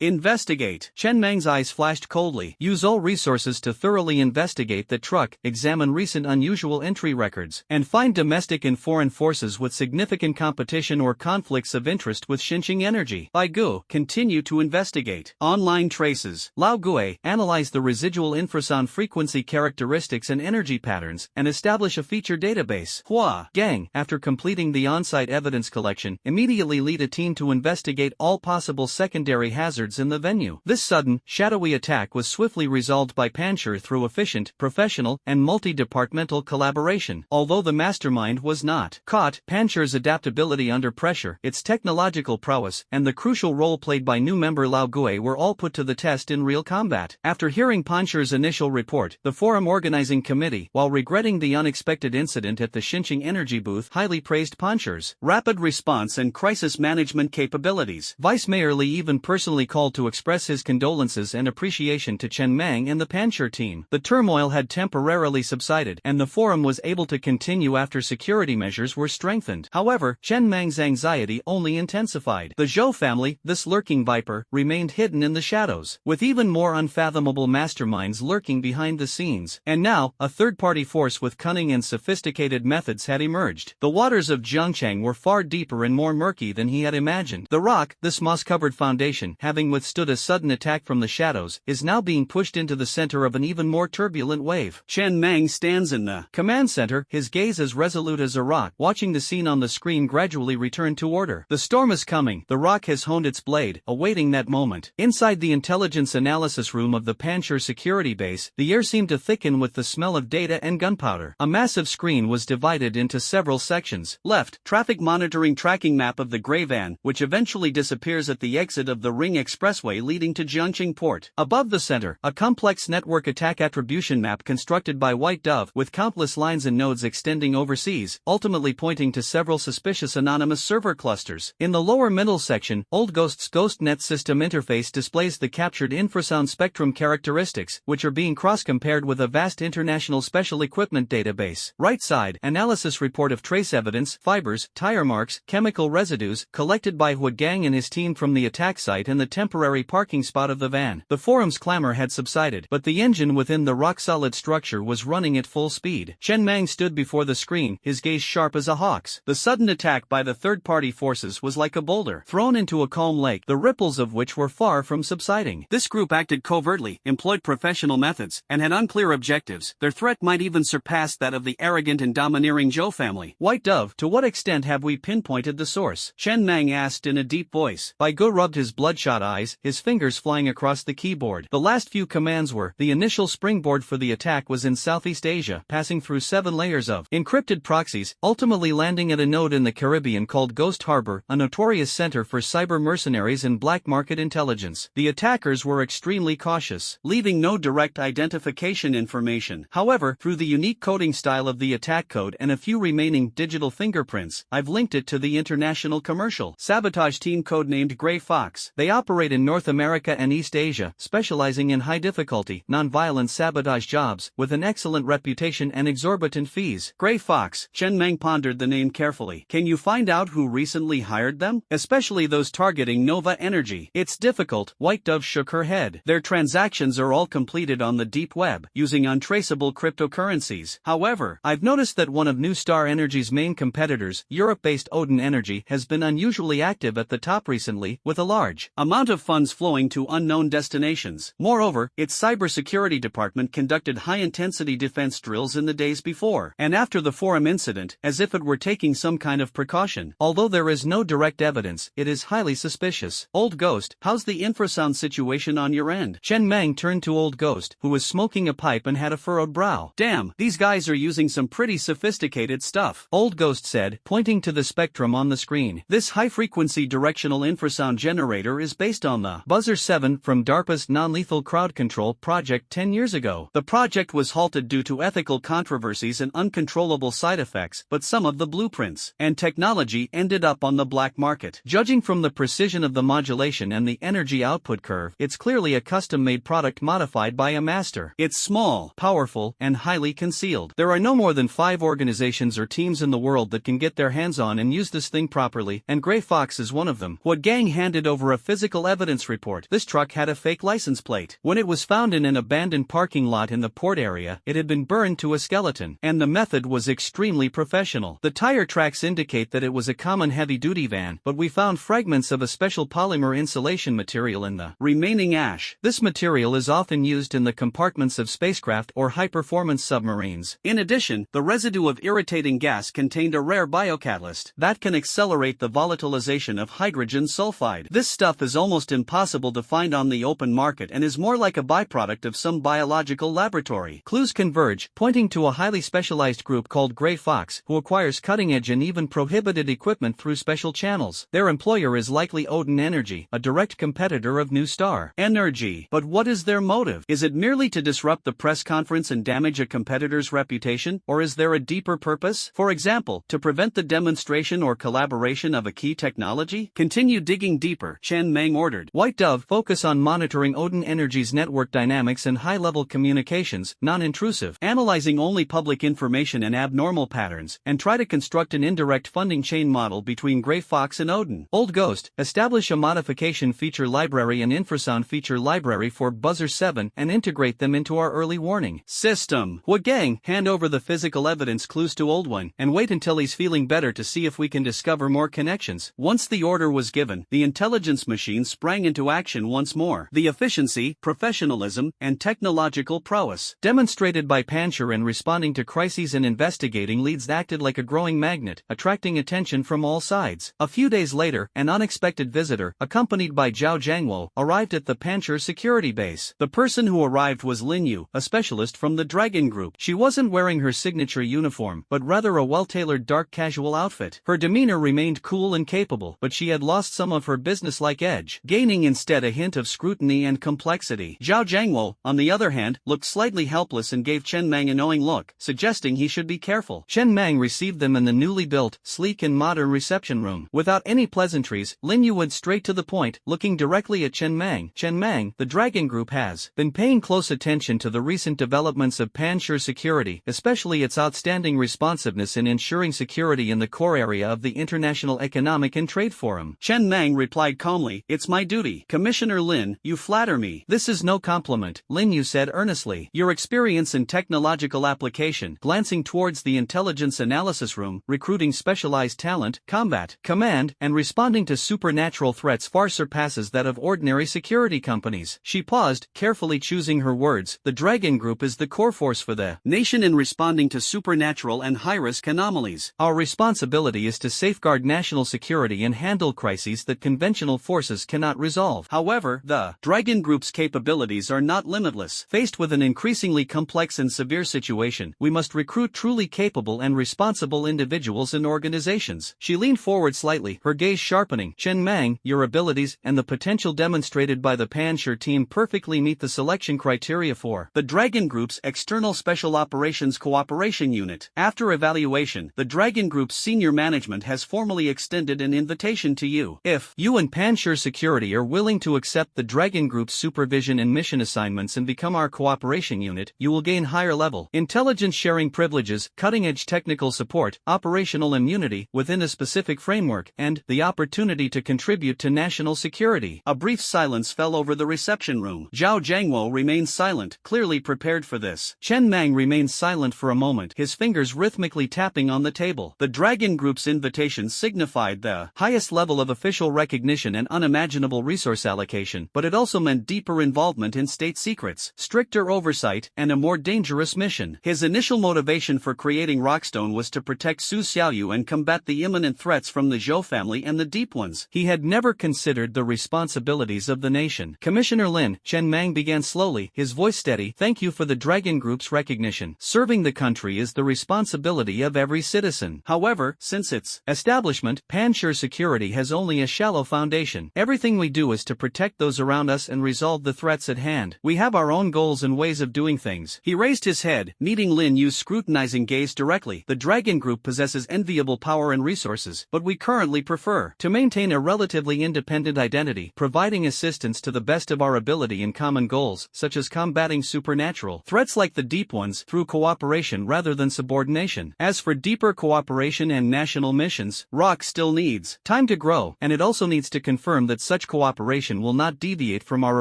Investigate. Chen Meng's eyes flashed coldly. Use all resources to thoroughly investigate the truck, examine recent unusual entry records, and find domestic and foreign forces with significant competition or conflicts of interest with Xinjiang Energy. Baigu, continue to investigate. Online traces. Lao Gue, analyze the residual infrasound frequency characteristics and energy patterns, and establish a feature database. Hua Gang, after completing the on-site evidence collection, immediately lead a team to investigate all possible secondary hazards in the venue. This sudden, shadowy attack was swiftly resolved by Panshur through efficient, professional, and multi-departmental collaboration. Although the mastermind was not caught, Panshur's adaptability under pressure, its technological prowess, and the crucial role played by new member Lao Gue were all put to the test in real combat. After hearing Panshur's initial report, the forum organizing committee, while regretting the unexpected incident at the Xinjiang Energy booth, highly praised Panshur's rapid response and crisis management capabilities. Vice Mayor Li even personally called to express his condolences and appreciation to Chen Meng and the Panshur team. The turmoil had temporarily subsided, and the forum was able to continue after security measures were strengthened. However, Chen Meng's anxiety only intensified. The Zhou family, this lurking viper, remained hidden in the shadows, with even more unfathomable masterminds lurking behind the scenes. And now, a third-party force with cunning and sophisticated methods had emerged. The waters of Zhangcheng were far deeper and more murky than he had imagined. The rock, this moss-covered foundation, having withstood a sudden attack from the shadows, is now being pushed into the center of an even more turbulent wave. Chen Meng stands in the command center, his gaze as resolute as a rock, watching the scene on the screen gradually return to order. The storm is coming. The rock has honed its blade, awaiting that moment. Inside the intelligence analysis room of the Panshur security base, the air seemed to thicken with the smell of data and gunpowder. A massive screen was divided into several sections. Left, traffic monitoring tracking map of the gray van, which eventually disappears at the exit of the Ring Expressway leading to Jiangqing Port. Above the center, a complex network attack attribution map constructed by White Dove, with countless lines and nodes extending overseas, ultimately pointing to several suspicious anonymous server clusters. In the lower middle section, Old Ghost's GhostNet system interface displays the captured infrasound spectrum characteristics, which are being cross-compared with a vast international special equipment database. Right side, analysis report of trace evidence, fibers, tire marks, chemical residues, collected by Hua Gang and his team from the attack site and the temporary parking spot of the van. The forum's clamor had subsided, but the engine within the rock-solid structure was running at full speed. Chen Meng stood before the screen, his gaze sharp as a hawk's. The sudden attack by the third-party forces was like a boulder thrown into a calm lake, the ripples of which were far from subsiding. This group acted covertly, employed professional unconventional methods, and had unclear objectives, their threat might even surpass that of the arrogant and domineering Zhou family. White Dove, to what extent have we pinpointed the source? Chen Mang asked in a deep voice. Bai Ge rubbed his bloodshot eyes, his fingers flying across the keyboard. The last few commands were, the initial springboard for the attack was in Southeast Asia, passing through 7 layers of encrypted proxies, ultimately landing at a node in the Caribbean called Ghost Harbor, a notorious center for cyber mercenaries and black market intelligence. The attackers were extremely cautious, leaving no direct identification information. However, through the unique coding style of the attack code and a few remaining digital fingerprints, I've linked it to the international commercial sabotage team codenamed Grey Fox. They operate in North America and East Asia, specializing in high-difficulty, non-violent sabotage jobs, with an excellent reputation and exorbitant fees. Grey Fox, Chen Mang pondered the name carefully. Can you find out who recently hired them? Especially those targeting Nova Energy. It's difficult, White Dove shook her head. Their transactions are all completed on the deep web, using untraceable cryptocurrencies. However, I've noticed that one of New Star Energy's main competitors, Europe-based Odin Energy, has been unusually active at the top recently, with a large amount of funds flowing to unknown destinations. Moreover, its cybersecurity department conducted high-intensity defense drills in the days before and after the forum incident, as if it were taking some kind of precaution. Although there is no direct evidence, it is highly suspicious. Old Ghost, how's the infrasound situation on your end? Chen Mang turned to Old Ghost, who was smoking a pipe and had a furrowed brow. Damn, these guys are using some pretty sophisticated stuff. Old Ghost said, pointing to the spectrum on the screen. This high-frequency directional infrasound generator is based on the Buzzer 7 from DARPA's non-lethal crowd control project 10 years ago. The project was halted due to ethical controversies and uncontrollable side effects, but some of the blueprints and technology ended up on the black market. Judging from the precision of the modulation and the energy output curve, it's clearly a custom-made product modified by a master. It's small, powerful, and highly concealed. There are no more than 5 organizations or teams in the world that can get their hands on and use this thing properly, and Grey Fox is one of them. What gang handed over a physical evidence report? This truck had a fake license plate. When it was found in an abandoned parking lot in the port area, it had been burned to a skeleton, and the method was extremely professional. The tire tracks indicate that it was a common heavy-duty van, but we found fragments of a special polymer insulation material in the remaining ash. This material is often used in the compartments of spacecraft or high-performance submarines. In addition, the residue of irritating gas contained a rare biocatalyst that can accelerate the volatilization of hydrogen sulfide. This stuff is almost impossible to find on the open market and is more like a byproduct of some biological laboratory. Clues converge, pointing to a highly specialized group called Grey Fox, who acquires cutting-edge and even prohibited equipment through special channels. Their employer is likely Odin Energy, a direct competitor of New Star Energy. But what is their motive? Is it merely to disrupt the press conference and damage a competitor's reputation, or is there a deeper purpose? For example, to prevent the demonstration or collaboration of a key technology? Continue digging deeper, Chen Mang ordered. White Dove, focus on monitoring Odin Energy's network dynamics and high-level communications, non-intrusive, analyzing only public information and abnormal patterns, and try to construct an indirect funding chain model between Grey Fox and Odin. Old Ghost, establish a modification feature library and infrasound feature library for Buzzer 7 and integrate them into our early warning system. What gang, hand over the physical evidence clues to Old One, and wait until he's feeling better to see if we can discover more connections. Once the order was given, the intelligence machine sprang into action once more. The efficiency, professionalism, and technological prowess demonstrated by Pancher in responding to crises and investigating leads acted like a growing magnet, attracting attention from all sides. A few days later, an unexpected visitor, accompanied by Zhao Jiangwo, arrived at the Pancher security base. The person who arrived was Lin Yu, a specialist from the Dragon Group. She wasn't wearing her signature uniform, but rather a well-tailored dark casual outfit. Her demeanor remained cool and capable, but she had lost some of her businesslike edge, gaining instead a hint of scrutiny and complexity. Zhao Jiangwo, on the other hand, looked slightly helpless and gave Chen Mang a knowing look, suggesting he should be careful. Chen Mang received them in the newly built, sleek and modern reception room. Without any pleasantries, Lin Yu went straight to the point, looking directly at Chen Mang. Chen Mang, the Dragon Group has been paying close attention to the recent developments of Pancher security, especially its outstanding responsiveness in ensuring security in the core area of the International Economic and Trade Forum. Chen Mang replied calmly, "It's my duty." Commissioner Lin, you flatter me. This is no compliment, Lin Yu said earnestly. Your experience in technological application, glancing towards the intelligence analysis room, recruiting specialized talent, combat, command, and responding to supernatural threats far surpasses that of ordinary security companies. She paused, carefully choosing choosing her words, the Dragon Group is the core force for the nation in responding to supernatural and high-risk anomalies. Our responsibility is to safeguard national security and handle crises that conventional forces cannot resolve. However, the Dragon Group's capabilities are not limitless. Faced with an increasingly complex and severe situation, we must recruit truly capable and responsible individuals and organizations. She leaned forward slightly, her gaze sharpening. Chen Mang, your abilities and the potential demonstrated by the Panshur team perfectly meet the selection criteria for the Dragon Group's External Special Operations Cooperation Unit. After evaluation, the Dragon Group's senior management has formally extended an invitation to you. If you and Panshur Security are willing to accept the Dragon Group's supervision and mission assignments and become our cooperation unit, you will gain higher-level intelligence sharing privileges, cutting-edge technical support, operational immunity within a specific framework, and the opportunity to contribute to national security. A brief silence fell over the reception room. Zhao Jiangwo remained silent, clearly prepared for this. Chen Mang remained silent for a moment, his fingers rhythmically tapping on the table. The Dragon Group's invitation signified the highest level of official recognition and unimaginable resource allocation, but it also meant deeper involvement in state secrets, stricter oversight, and a more dangerous mission. His initial motivation for creating Rockstone was to protect Su Xiaoyu and combat the imminent threats from the Zhou family and the Deep Ones. He had never considered the responsibilities of the nation. Commissioner Lin, Chen Mang began slowly, his voice steady. Thank you for the Dragon Group's recognition. Serving the country is the responsibility of every citizen. However, since its establishment, Panshur Security has only a shallow foundation. Everything we do is to protect those around us and resolve the threats at hand. We have our own goals and ways of doing things. He raised his head, meeting Lin Yu's scrutinizing gaze directly. The Dragon Group possesses enviable power and resources, but we currently prefer to maintain a relatively independent identity, providing assistance to the best of our ability in common goals, such as combating supernatural threats like the Deep Ones, through cooperation rather than subordination. As for deeper cooperation and national missions, Rock still needs time to grow, and it also needs to confirm that such cooperation will not deviate from our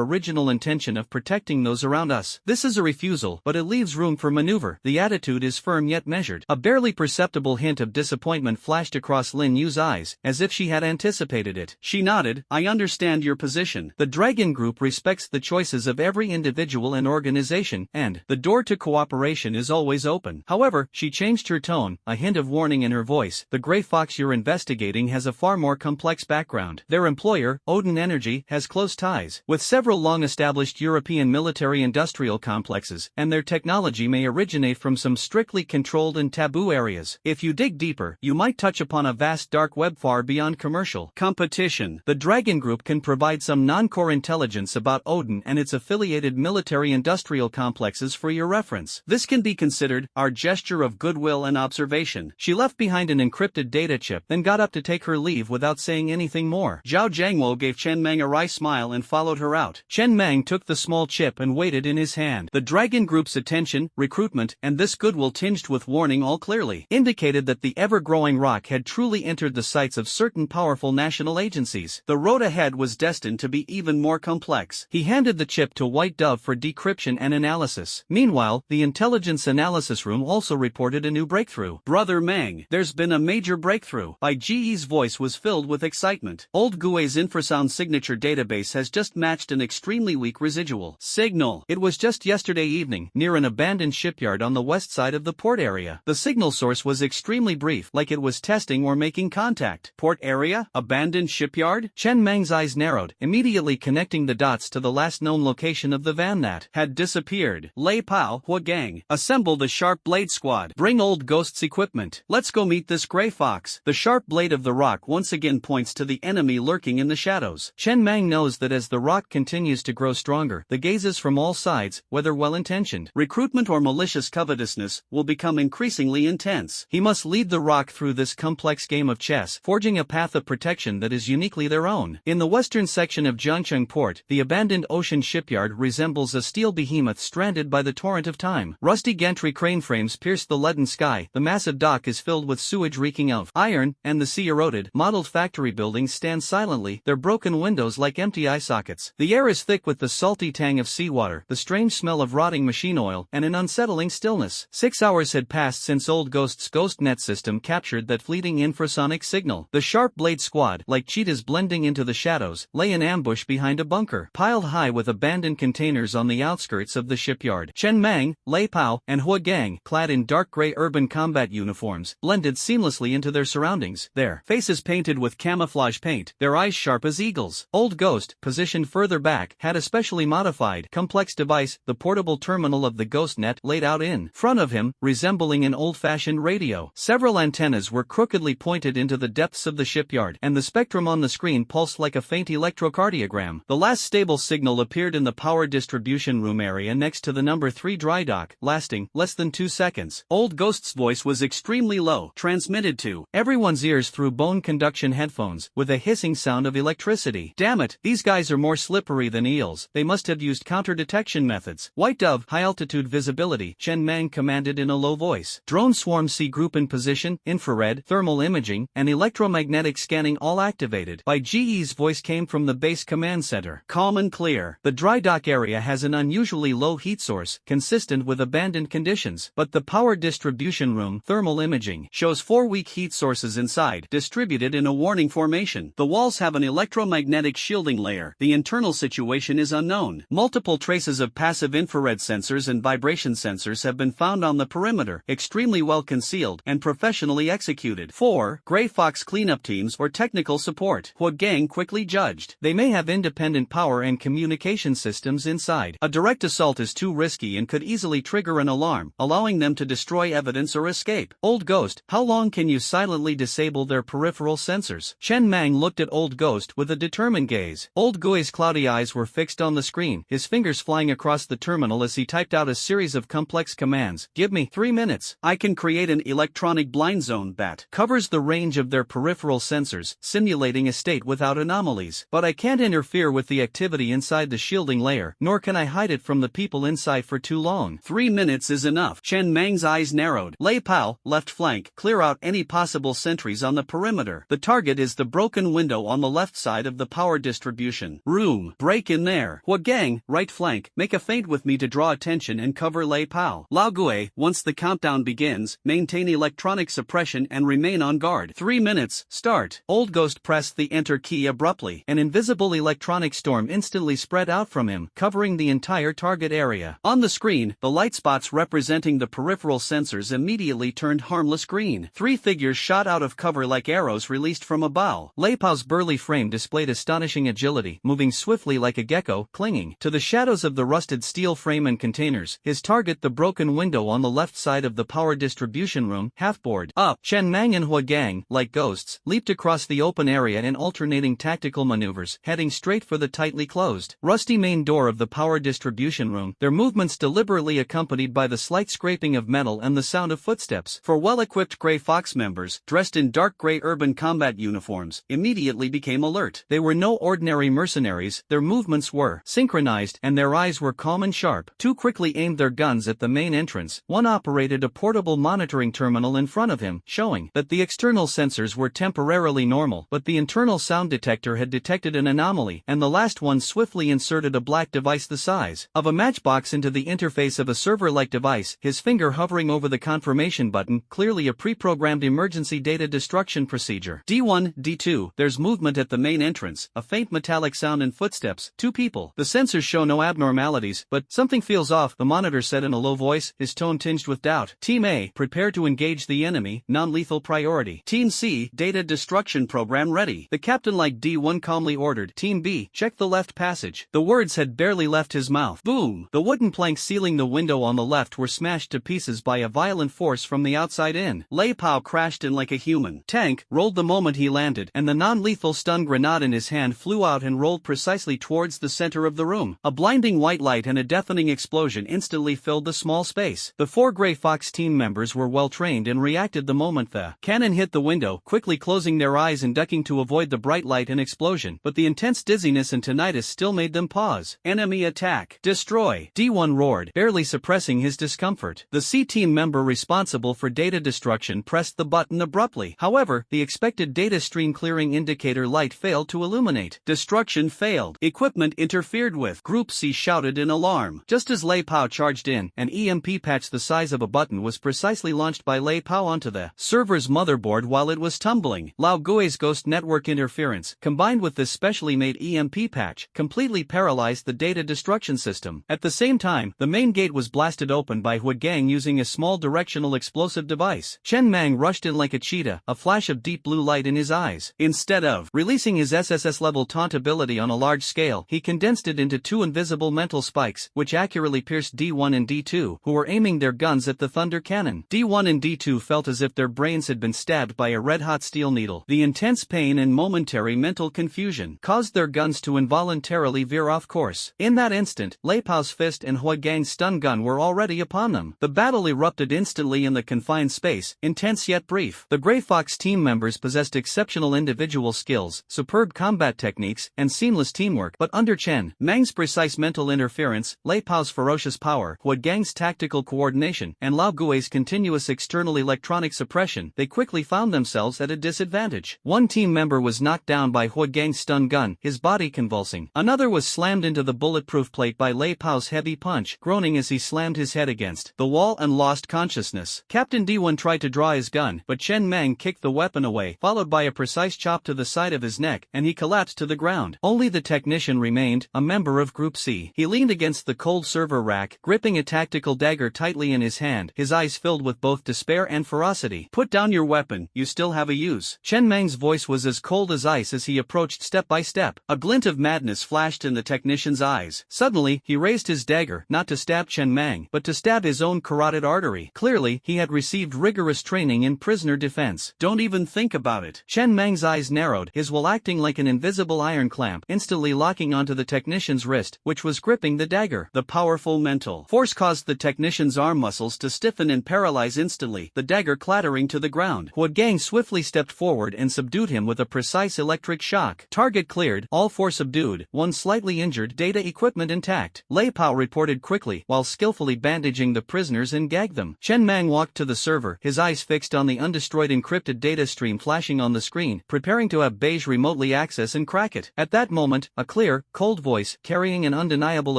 original intention of protecting those around us. This is a refusal, but it leaves room for maneuver. The attitude is firm yet measured. A barely perceptible hint of disappointment flashed across Lin Yu's eyes, as if she had anticipated it. She nodded. I understand your position. The Dragon Group respects the choices of every individual and organization, and the door to cooperation is always open. However, she changed her tone, a hint of warning in her voice. The Grey Fox you're investigating has a far more complex background. Their employer, Odin Energy, has close ties with several long-established European military-industrial complexes, and their technology may originate from some strictly controlled and taboo areas. If you dig deeper, you might touch upon a vast dark web far beyond commercial competition. The Dragon Group can provide some non-core intelligence about Odin and its affiliated military-industrial complexes for your reference. This can be considered our gesture of goodwill and observation. She left behind an encrypted data chip, then got up to take her leave without saying anything more. Zhao Jiangwo gave Chen Mang a wry smile and followed her out. Chen Mang took the small chip and weighed it in his hand. The Dragon Group's attention, recruitment, and this goodwill tinged with warning all clearly indicated that the ever-growing Rock had truly entered the sights of certain powerful national agencies. The road ahead was destined to be even more complex. He handed the chip to White Dove for decryption and analysis. Meanwhile, the intelligence analysis room also reported a new breakthrough. Brother Mang, there's been a major breakthrough. Bai Ji's voice was filled with excitement. Old Gui's infrasound signature database has just matched an extremely weak residual signal. It was just yesterday evening, near an abandoned shipyard on the west side of the port area. The signal source was extremely brief, like it was testing or making contact. Port area? Abandoned shipyard? Chen Mang's eyes narrowed, immediately connecting the dots to the last known location of the van that had disappeared. Lei Pao, Hua Gang, assemble the Sharp Blade Squad. Bring Old Ghost's equipment. Let's go meet this Grey Fox. The sharp blade of the Rock once again points to the enemy lurking in the shadows. Chen Mang knows that as the Rock continues to grow stronger, the gazes from all sides, whether well-intentioned, recruitment or malicious covetousness, will become increasingly intense. He must lead the Rock through this complex game of chess, forging a path of protection that is uniquely their own. In the western section of Jiangcheng Port, the abandoned ocean shipyard resembles a steel behemoth stranded by the torrent of time. Rusty gantry crane frames pierce the leaden sky, the massive dock is filled with sewage reeking of iron, and the sea-eroded, mottled factory buildings stand silently, their broken windows like empty eye sockets. The air is thick with the salty tang of seawater, the strange smell of rotting machine oil, and an unsettling stillness. 6 hours had passed since Old Ghost's GhostNet system captured that fleeting infrasonic signal. The Sharp Blade Squad, like cheetahs blending into the shadows, lay in ambush behind a bunker, piled high with abandoned containers containers on the outskirts of the shipyard. Chen Mang, Lei Pao, and Hua Gang, clad in dark gray urban combat uniforms, blended seamlessly into their surroundings, their faces painted with camouflage paint, their eyes sharp as eagles. Old Ghost, positioned further back, had a specially modified, complex device, the portable terminal of the Ghost Net, laid out in front of him, resembling an old-fashioned radio. Several antennas were crookedly pointed into the depths of the shipyard, and the spectrum on the screen pulsed like a faint electrocardiogram. The last stable signal appeared in the power distribution room area next to the number 3 dry dock, lasting less than 2 seconds. Old Ghost's voice was extremely low, transmitted to everyone's ears through bone conduction headphones, with a hissing sound of electricity. Damn it, these guys are more slippery than eels. They must have used counter-detection methods. White Dove, high-altitude visibility, Chen Mang commanded in a low voice. Drone swarm C group in position, infrared, thermal imaging, and electromagnetic scanning all activated. By GE's voice came from the base command center. Calm and clear. The dry dock area has an unusually low heat source, consistent with abandoned conditions, but the power distribution room, thermal imaging, shows 4 weak heat sources inside, distributed in a warning formation. The walls have an electromagnetic shielding layer. The internal situation is unknown. Multiple traces of passive infrared sensors and vibration sensors have been found on the perimeter, extremely well concealed and professionally executed. 4. Gray Fox cleanup teams or technical support. Hua Gang quickly judged. They may have independent power and communication systems inside. A direct assault is too risky and could easily trigger an alarm, allowing them to destroy evidence or escape. Old Ghost, how long can you silently disable their peripheral sensors? Chen Mang looked at Old Ghost with a determined gaze. Old Gui's cloudy eyes were fixed on the screen, his fingers flying across the terminal as he typed out a series of complex commands. Give me 3 minutes. I can create an electronic blind zone that covers the range of their peripheral sensors, simulating a state without anomalies. But I can't interfere with the activity inside the shielding layer, nor can I hide it from the people inside for too long. 3 minutes is enough. Chen Mang's eyes narrowed. Lei Pao, left flank, clear out any possible sentries on the perimeter. The target is the broken window on the left side of the power distribution room. Break in there. Hua Gang, right flank, make a feint with me to draw attention and cover Lei Pao. Lao Gue, once the countdown begins, maintain electronic suppression and remain on guard. 3 minutes, start. Old Ghost pressed the enter key abruptly. An invisible electronic storm instantly spread out from him, covering the entire target area. On the screen, the light spots representing the peripheral sensors immediately turned harmless green. 3 figures shot out of cover like arrows released from a bow. Lei Pao's burly frame displayed astonishing agility, moving swiftly like a gecko, clinging to the shadows of the rusted steel frame and containers. His target, the broken window on the left side of the power distribution room, half-board up. Chen Mang and Hua Gang, like ghosts, leaped across the open area in alternating tactical maneuvers, heading straight for the tightly closed, rusty main door of the power distribution room, their movements deliberately accompanied by the slight scraping of metal and the sound of footsteps. For well-equipped Grey Fox members, dressed in dark gray urban combat uniforms, immediately became alert. They were no ordinary mercenaries, their movements were synchronized and their eyes were calm and sharp. 2 quickly aimed their guns at the main entrance. One operated a portable monitoring terminal in front of him, showing that the external sensors were temporarily normal, but the internal sound detector had detected an anomaly, and the last one swiftly inserted a black device the size of a matchbox into the interface of a server-like device, his finger hovering over the confirmation button, clearly a pre-programmed emergency data destruction procedure. D1, D2, there's movement at the main entrance, a faint metallic sound and footsteps. 2 people. The sensors show no abnormalities, but something feels off, the monitor said in a low voice, his tone tinged with doubt. Team A, prepare to engage the enemy, non-lethal priority. Team C, data destruction program ready. The captain like D1 calmly ordered. Team B, check the left passage. The words had barely left his mouth. Boom! The wooden planks sealing the window on the left were smashed to pieces by a violent force from the outside in. Lei Pao crashed in like a human tank, rolled the moment he landed, and the non-lethal stun grenade in his hand flew out and rolled precisely towards the center of the room. A blinding white light and a deafening explosion instantly filled the small space. The 4 Grey Fox team members were well trained and reacted the moment the cannon hit the window, quickly closing their eyes and ducking to avoid the bright light and explosion, but the intense dizziness and tinnitus still made them pause. Enemy attack. Destroy. D1 roared, barely suppressing his discomfort. The C team member responsible for data destruction pressed the button abruptly. However, the expected data stream clearing indicator light failed to illuminate. Destruction failed. Equipment interfered with. Group C shouted in alarm. Just as Lei Pao charged in, an EMP patch the size of a button was precisely launched by Lei Pao onto the server's motherboard while it was tumbling. Lao Gui's ghost network interference, combined with this specially made EMP patch, completely paralyzed the data data destruction system. At the same time, the main gate was blasted open by Huagang using a small directional explosive device. Chen Mang rushed in like a cheetah, a flash of deep blue light in his eyes. Instead of releasing his SSS-level taunt ability on a large scale, he condensed it into two invisible mental spikes, which accurately pierced D1 and D2, who were aiming their guns at the thunder cannon. D1 and D2 felt as if their brains had been stabbed by a red-hot steel needle. The intense pain and momentary mental confusion caused their guns to involuntarily veer off course. In that instant, Lei Pao's fist and Huagang's stun gun were already upon them. The battle erupted instantly in the confined space, intense yet brief. The Grey Fox team members possessed exceptional individual skills, superb combat techniques, and seamless teamwork, but under Chen Mang's precise mental interference, Lei Pao's ferocious power, Huagang's tactical coordination, and Lao Gui's continuous external electronic suppression, they quickly found themselves at a disadvantage. One team member was knocked down by Huagang's stun gun, his body convulsing. Another was slammed into the bulletproof plate by Lei Pao's heavy punch, groaning as he slammed his head against the wall and lost consciousness. Captain D1 tried to draw his gun, but Chen Mang kicked the weapon away, followed by a precise chop to the side of his neck, and he collapsed to the ground. Only the technician remained, a member of Group C. He leaned against the cold server rack, gripping a tactical dagger tightly in his hand, his eyes filled with both despair and ferocity. "Put down your weapon, you still have a use." Chen Mang's voice was as cold as ice as he approached step by step. A glint of madness flashed in the technician's eyes. Suddenly, he raised his dagger, not to stab Chen Mang, but to stab his own carotid artery. Clearly, he had received rigorous training in prisoner defense. "Don't even think about it." Chen Mang's eyes narrowed, his will acting like an invisible iron clamp, instantly locking onto the technician's wrist, which was gripping the dagger. The powerful mental force caused the technician's arm muscles to stiffen and paralyze instantly, the dagger clattering to the ground. Huagang swiftly stepped forward and subdued him with a precise electric shock. Target cleared, all four subdued, one slightly injured, data equipment intact. Lei Pao reported quickly, while skillfully bandaging the prisoners and gagged them. Chen Mang walked to the server, his eyes fixed on the undestroyed encrypted data stream flashing on the screen, preparing to have Beige remotely access and crack it. At that moment, a clear, cold voice, carrying an undeniable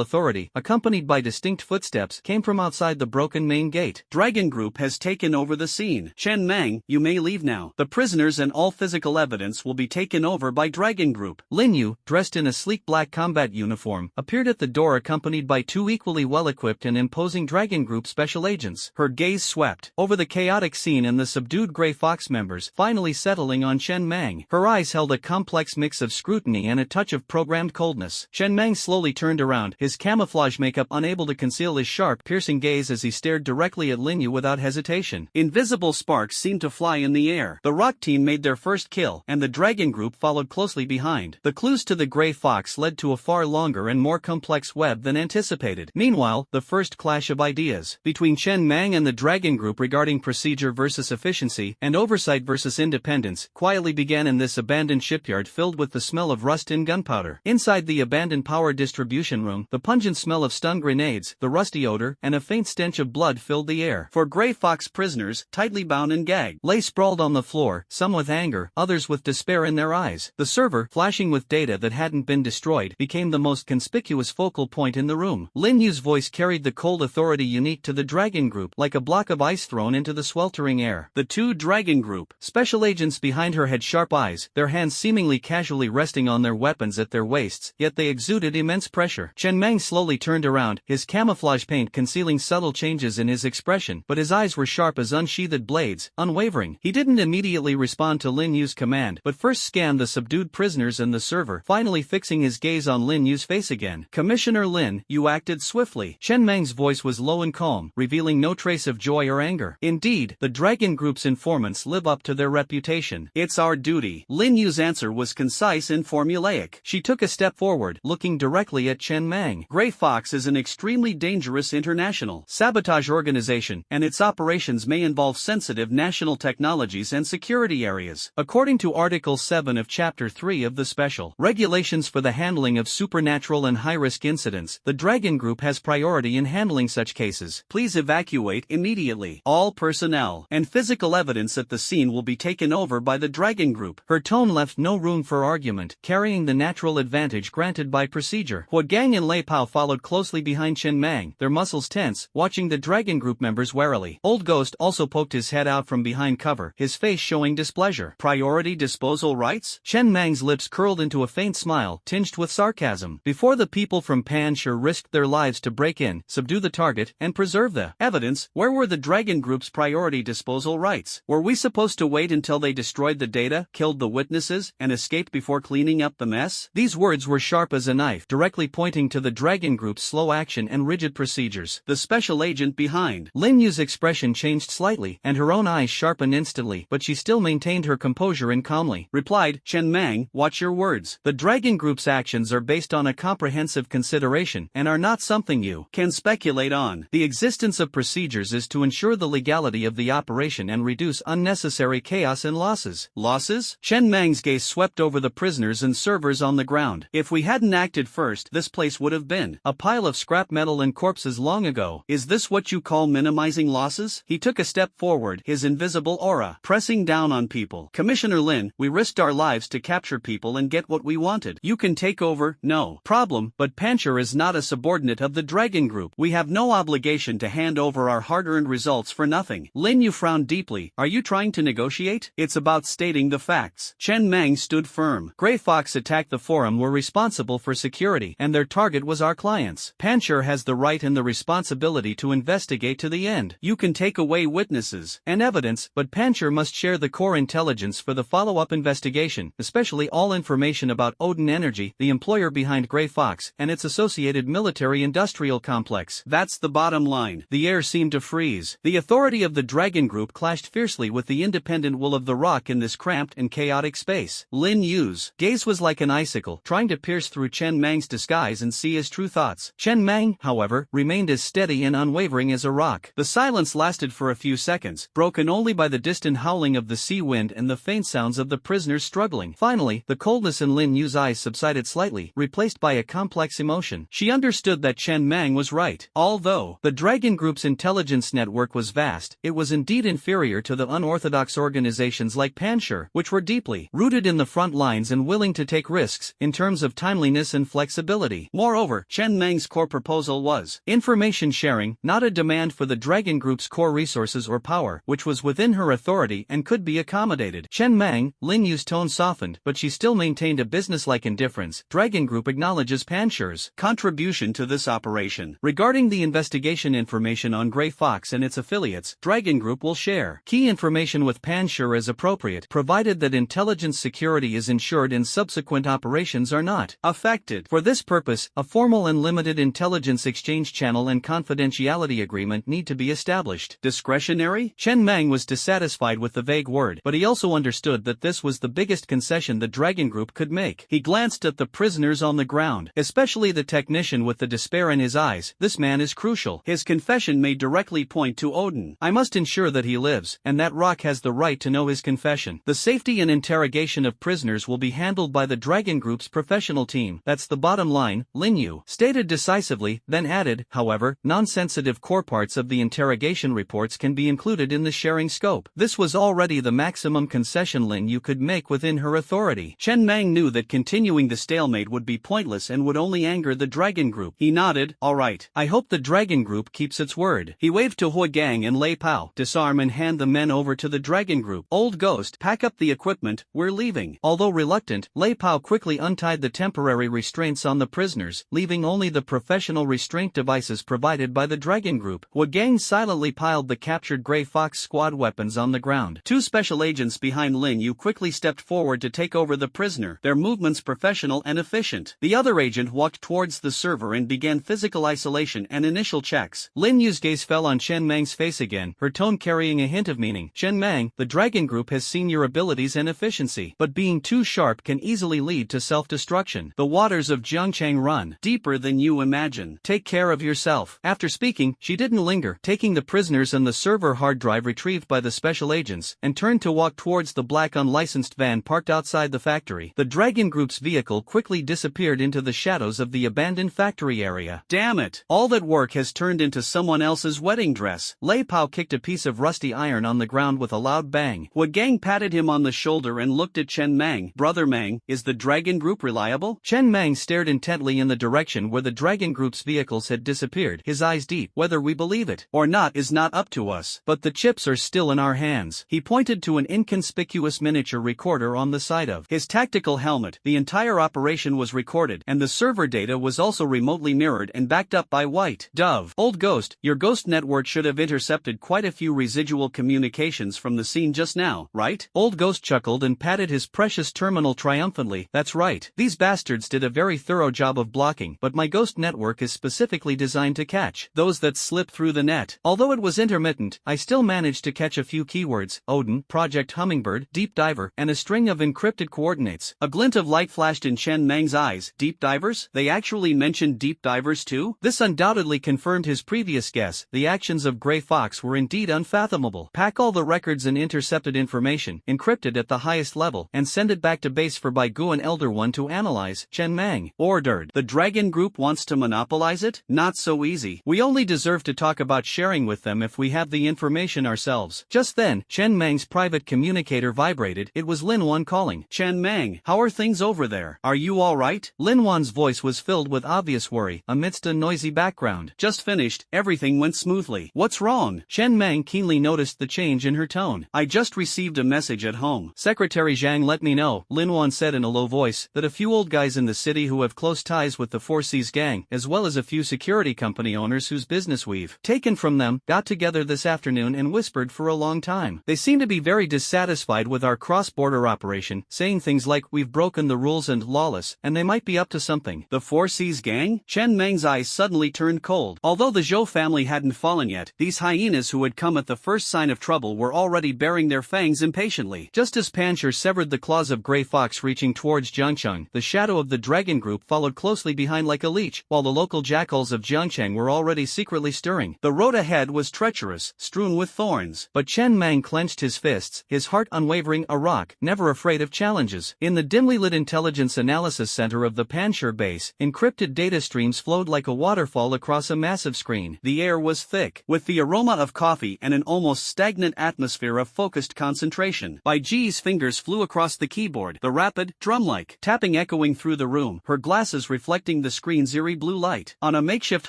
authority, accompanied by distinct footsteps, came from outside the broken main gate. "Dragon Group has taken over the scene. Chen Mang, you may leave now. The prisoners and all physical evidence will be taken over by Dragon Group." Lin Yu, dressed in a sleek black combat uniform, appeared at the door accompanied by two equally well-equipped and imposing Dragon Group special agents. Her gaze swept over the chaotic scene and the subdued Grey Fox members, finally settling on Chen Mang. Her eyes held a complex mix of scrutiny and a touch of programmed coldness. Chen Mang slowly turned around, his camouflage makeup unable to conceal his sharp, piercing gaze as he stared directly at Lin Yu without hesitation. Invisible sparks seemed to fly in the air. The Rock team made their first kill, and the Dragon Group followed closely behind. The clues to the Grey Fox led to a far longer and more complex web than anticipated. Meanwhile, the first clash of ideas between Chen Mang and the Dragon Group regarding procedure versus efficiency and oversight versus independence quietly began in this abandoned shipyard filled with the smell of rust and gunpowder. Inside the abandoned power distribution room, the pungent smell of stun grenades, the rusty odor, and a faint stench of blood filled the air. For Grey Fox prisoners, tightly bound and gagged, lay sprawled on the floor, some with anger, others with despair in their eyes. The server, flashing with data that hadn't been destroyed, became the most conspicuous focal point in the room. Lin Yu's voice carried the cold authority unique to the Dragon Group, like a block of ice thrown into the sweltering air. The two Dragon Group special agents behind her had sharp eyes, their hands seemingly casually resting on their weapons at their waists, yet they exuded immense pressure. Chen Mang slowly turned around, his camouflage paint concealing subtle changes in his expression, but his eyes were sharp as unsheathed blades, unwavering. He didn't immediately respond to Lin Yu's command, but first scanned the subdued prisoners and the server, finally fixing his gaze on Lin Yu's face again. "Commissioner Lin, you acted swiftly." Chen Mang's voice was low and calm, revealing no trace of joy or anger. "Indeed, the Dragon Group's informants live up to their reputation. It's our duty." Lin Yu's answer was concise and formulaic. She took a step forward, looking directly at Chen Mang. "Grey Fox is an extremely dangerous international sabotage organization, and its operations may involve sensitive national technologies and security areas. According to Article 7 of Chapter 3 of the Special Regulations for the Handling of Supernatural and High-Risk Incidents, the Dragon Group has priority in handling such cases. Please evacuate immediately. All personnel and physical evidence at the scene will be taken over by the Dragon Group." Her tone left no room for argument, carrying the natural advantage granted by procedure. Huagang and Lei Pao followed closely behind Chen Mang, their muscles tense, watching the Dragon Group members warily. Old Ghost also poked his head out from behind cover, his face showing displeasure. "Priority disposal rights?" Chen Mang's lips curled into a faint smile, tinged with sarcasm. Before the people from Panshur risked their lives to break in, subdue the target, and preserve the evidence. Where were the Dragon Group's priority disposal rights? Were we supposed to wait until they destroyed the data, killed the witnesses, and escaped before cleaning up the mess? These words were sharp as a knife, directly pointing to the Dragon Group's slow action and rigid procedures. The special agent behind Lin Yu's expression changed slightly, and her own eyes sharpened instantly, but she still maintained her composure and calmly replied, Chen Mang, watch your words. The Dragon Group's actions are based on a comprehensive consideration and are not something you can speculate on. The existence of procedures is to ensure the legality of the operation and reduce unnecessary chaos and losses. Losses? Chen Mang's gaze swept over the prisoners and servers on the ground. If we hadn't acted first, this place would have been a pile of scrap metal and corpses long ago. Is this what you call minimizing losses? He took a step forward, his invisible aura pressing down on people. Commissioner Lin, we risked our lives to capture people and get what we wanted. You can take over, no problem, but Panshur is not a subordinate of the Dragon Group. We have no obligation to hand over our hard-earned results for nothing. Lin Yu frowned deeply. Are you trying to negotiate? It's about stating the facts. Chen Mang stood firm. Gray Fox attacked the forum, were responsible for security, and their target was our clients. Panshur has the right and the responsibility to investigate to the end. You can take away witnesses and evidence, but Panshur must share the core intelligence for the follow-up investigation, especially all information about Odin Energy, the employer behind Gray Fox, and its associated military-industrial complex. That's the bottom line. The air seemed to freeze. The authority of the Dragon Group clashed fiercely with the independent will of the rock in this cramped and chaotic space. Lin Yu's gaze was like an icicle, trying to pierce through Chen Mang's disguise and see his true thoughts. Chen Mang, however, remained as steady and unwavering as a rock. The silence lasted for a few seconds, broken only by the distant howling of the sea wind and the faint sounds of the prisoners struggling. Finally, the coldness in Lin Yu's eyes subsided slightly, replaced by a complex emotion. She understood that Chen Mang was right. Although the Dragon Group's intelligence network was vast, it was indeed inferior to the unorthodox organizations like Panshur, which were deeply rooted in the front lines and willing to take risks in terms of timeliness and flexibility. Moreover, Chen Mang's core proposal was information sharing, not a demand for the Dragon Group's core resources or power, which was within her authority and could be accommodated. Chen Mang, Lin Yu's tone softened, but she still maintained a businesslike indifference. Dragon Group acknowledges Panshur's contribution to this operation. Regarding the investigation information on Gray Fox and its affiliates, Dragon Group will share key information with Panshur as appropriate, provided that intelligence security is ensured and subsequent operations are not affected. For this purpose, a formal and limited intelligence exchange channel and confidentiality agreement need to be established. Discretionary? Chen Mang was dissatisfied with the vague word, but he also understood that this was the biggest concession the Dragon Group could make. He glanced at the prisoners on the ground, especially the technician with the despair in his eyes. This man is crucial. His confession may directly point to Odin. I must ensure that he lives, and that rock has the right to know his confession. The safety and interrogation of prisoners will be handled by the Dragon Group's professional team. That's the bottom line, Lin Yu stated decisively, then added, however, non-sensitive core parts of the interrogation reports can be included in the sharing scope. This was already the maximum concession Lin Yu could make within her authority. Chen Mang knew that continuing the stalemate would be pointless and would only anger the Dragon Group. He nodded, all right. I hope the Dragon Group keeps its word. He waved to Hui Gang and Lei Pao. Disarm and hand the men over to the Dragon Group. Old Ghost, pack up the equipment, we're leaving. Although reluctant, Lei Pao quickly untied the temporary restraints on the prisoners, leaving only the professional restraint devices provided by the Dragon Group. Hui Gang silently piled the captured Gray Fox squad weapons on the ground. Two special agents behind Lin Yu quickly stepped forward to take over the prisoner, their movements professional and efficient. The other agent walked towards the server and began physical isolation and initial checks. Lin Yu's gaze fell on Chen Mang's face again, her tone carrying a hint of meaning. Chen Mang, the Dragon Group has seen your abilities and efficiency, but being too sharp can easily lead to self-destruction. The waters of Jiangchang run deeper than you imagine. Take care of yourself. After speaking, she didn't linger, taking the prisoners and the server hard drive retrieved by the special agents, and turned to walk towards the black unlicensed van parked outside the factory. The Dragon Group's vehicle quickly disappeared into the shadows of the abandoned factory area. Damn it! All that work has turned into someone else's wedding dress. Lei Pao kicked a piece of rusty iron on the ground with a loud bang. Hui Gang patted him on the shoulder and looked at Chen Mang. Brother Mang, is the Dragon Group reliable? Chen Mang stared intently in the direction where the Dragon Group's vehicles had disappeared, his eyes deep. Whether we believe it or not is not up to us. But the chips are still in our hands. He pointed to an inconspicuous miniature recorder on the side of his tactical helmet. The entire operation was recorded, and the the server data was also remotely mirrored and backed up by White Dove. Old Ghost, your ghost network should have intercepted quite a few residual communications from the scene just now, right? Old Ghost chuckled and patted his precious terminal triumphantly. That's right. These bastards did a very thorough job of blocking, but my ghost network is specifically designed to catch those that slip through the net. Although it was intermittent, I still managed to catch a few keywords: Odin, Project Hummingbird, Deep Diver, and a string of encrypted coordinates. A glint of light flashed in Chen Meng's eyes. Deep divers? They actually mentioned deep divers too? This undoubtedly confirmed his previous guess. The actions of Grey Fox were indeed unfathomable. Pack all the records and intercepted information, encrypted at the highest level, and send it back to base for Baigu and Elder One to analyze, Chen Meng ordered. The Dragon Group wants to monopolize it? Not so easy. We only deserve to talk about sharing with them if we have the information ourselves. Just then, Chen Meng's private communicator vibrated. It was Lin Wan calling. Chen Meng, how are things over there? Are you alright? Lin Wan's voice was filled with obvious worry, amidst a noisy background. Just finished, everything went smoothly. What's wrong? Chen Meng keenly noticed the change in her tone. I just received a message at home. Secretary Zhang let me know, Lin Wan said in a low voice, that a few old guys in the city who have close ties with the Four Seas gang, as well as a few security company owners whose business we've taken from them, got together this afternoon and whispered for a long time. They seem to be very dissatisfied with our cross-border operation, saying things like, we've broken the rules and lawless, and they might be up to something. The Four Seas gang? Chen Meng's eyes suddenly turned cold. Although the Zhou family hadn't fallen yet, these hyenas who had come at the first sign of trouble were already baring their fangs impatiently. Just as Pancher severed the claws of Grey Fox reaching towards Jiangcheng, the shadow of the Dragon Group followed closely behind like a leech, while the local jackals of Jiangcheng were already secretly stirring. The road ahead was treacherous, strewn with thorns. But Chen Meng clenched his fists, his heart unwavering, a rock, never afraid of challenges. In the dimly lit intelligence analysis center of the Pancher base, encrypted data streams flowed like a waterfall across a massive screen. The air was thick, with the aroma of coffee and an almost stagnant atmosphere of focused concentration. Bai Ji's fingers flew across the keyboard, the rapid, drum-like tapping echoing through the room, her glasses reflecting the screen's eerie blue light. On a makeshift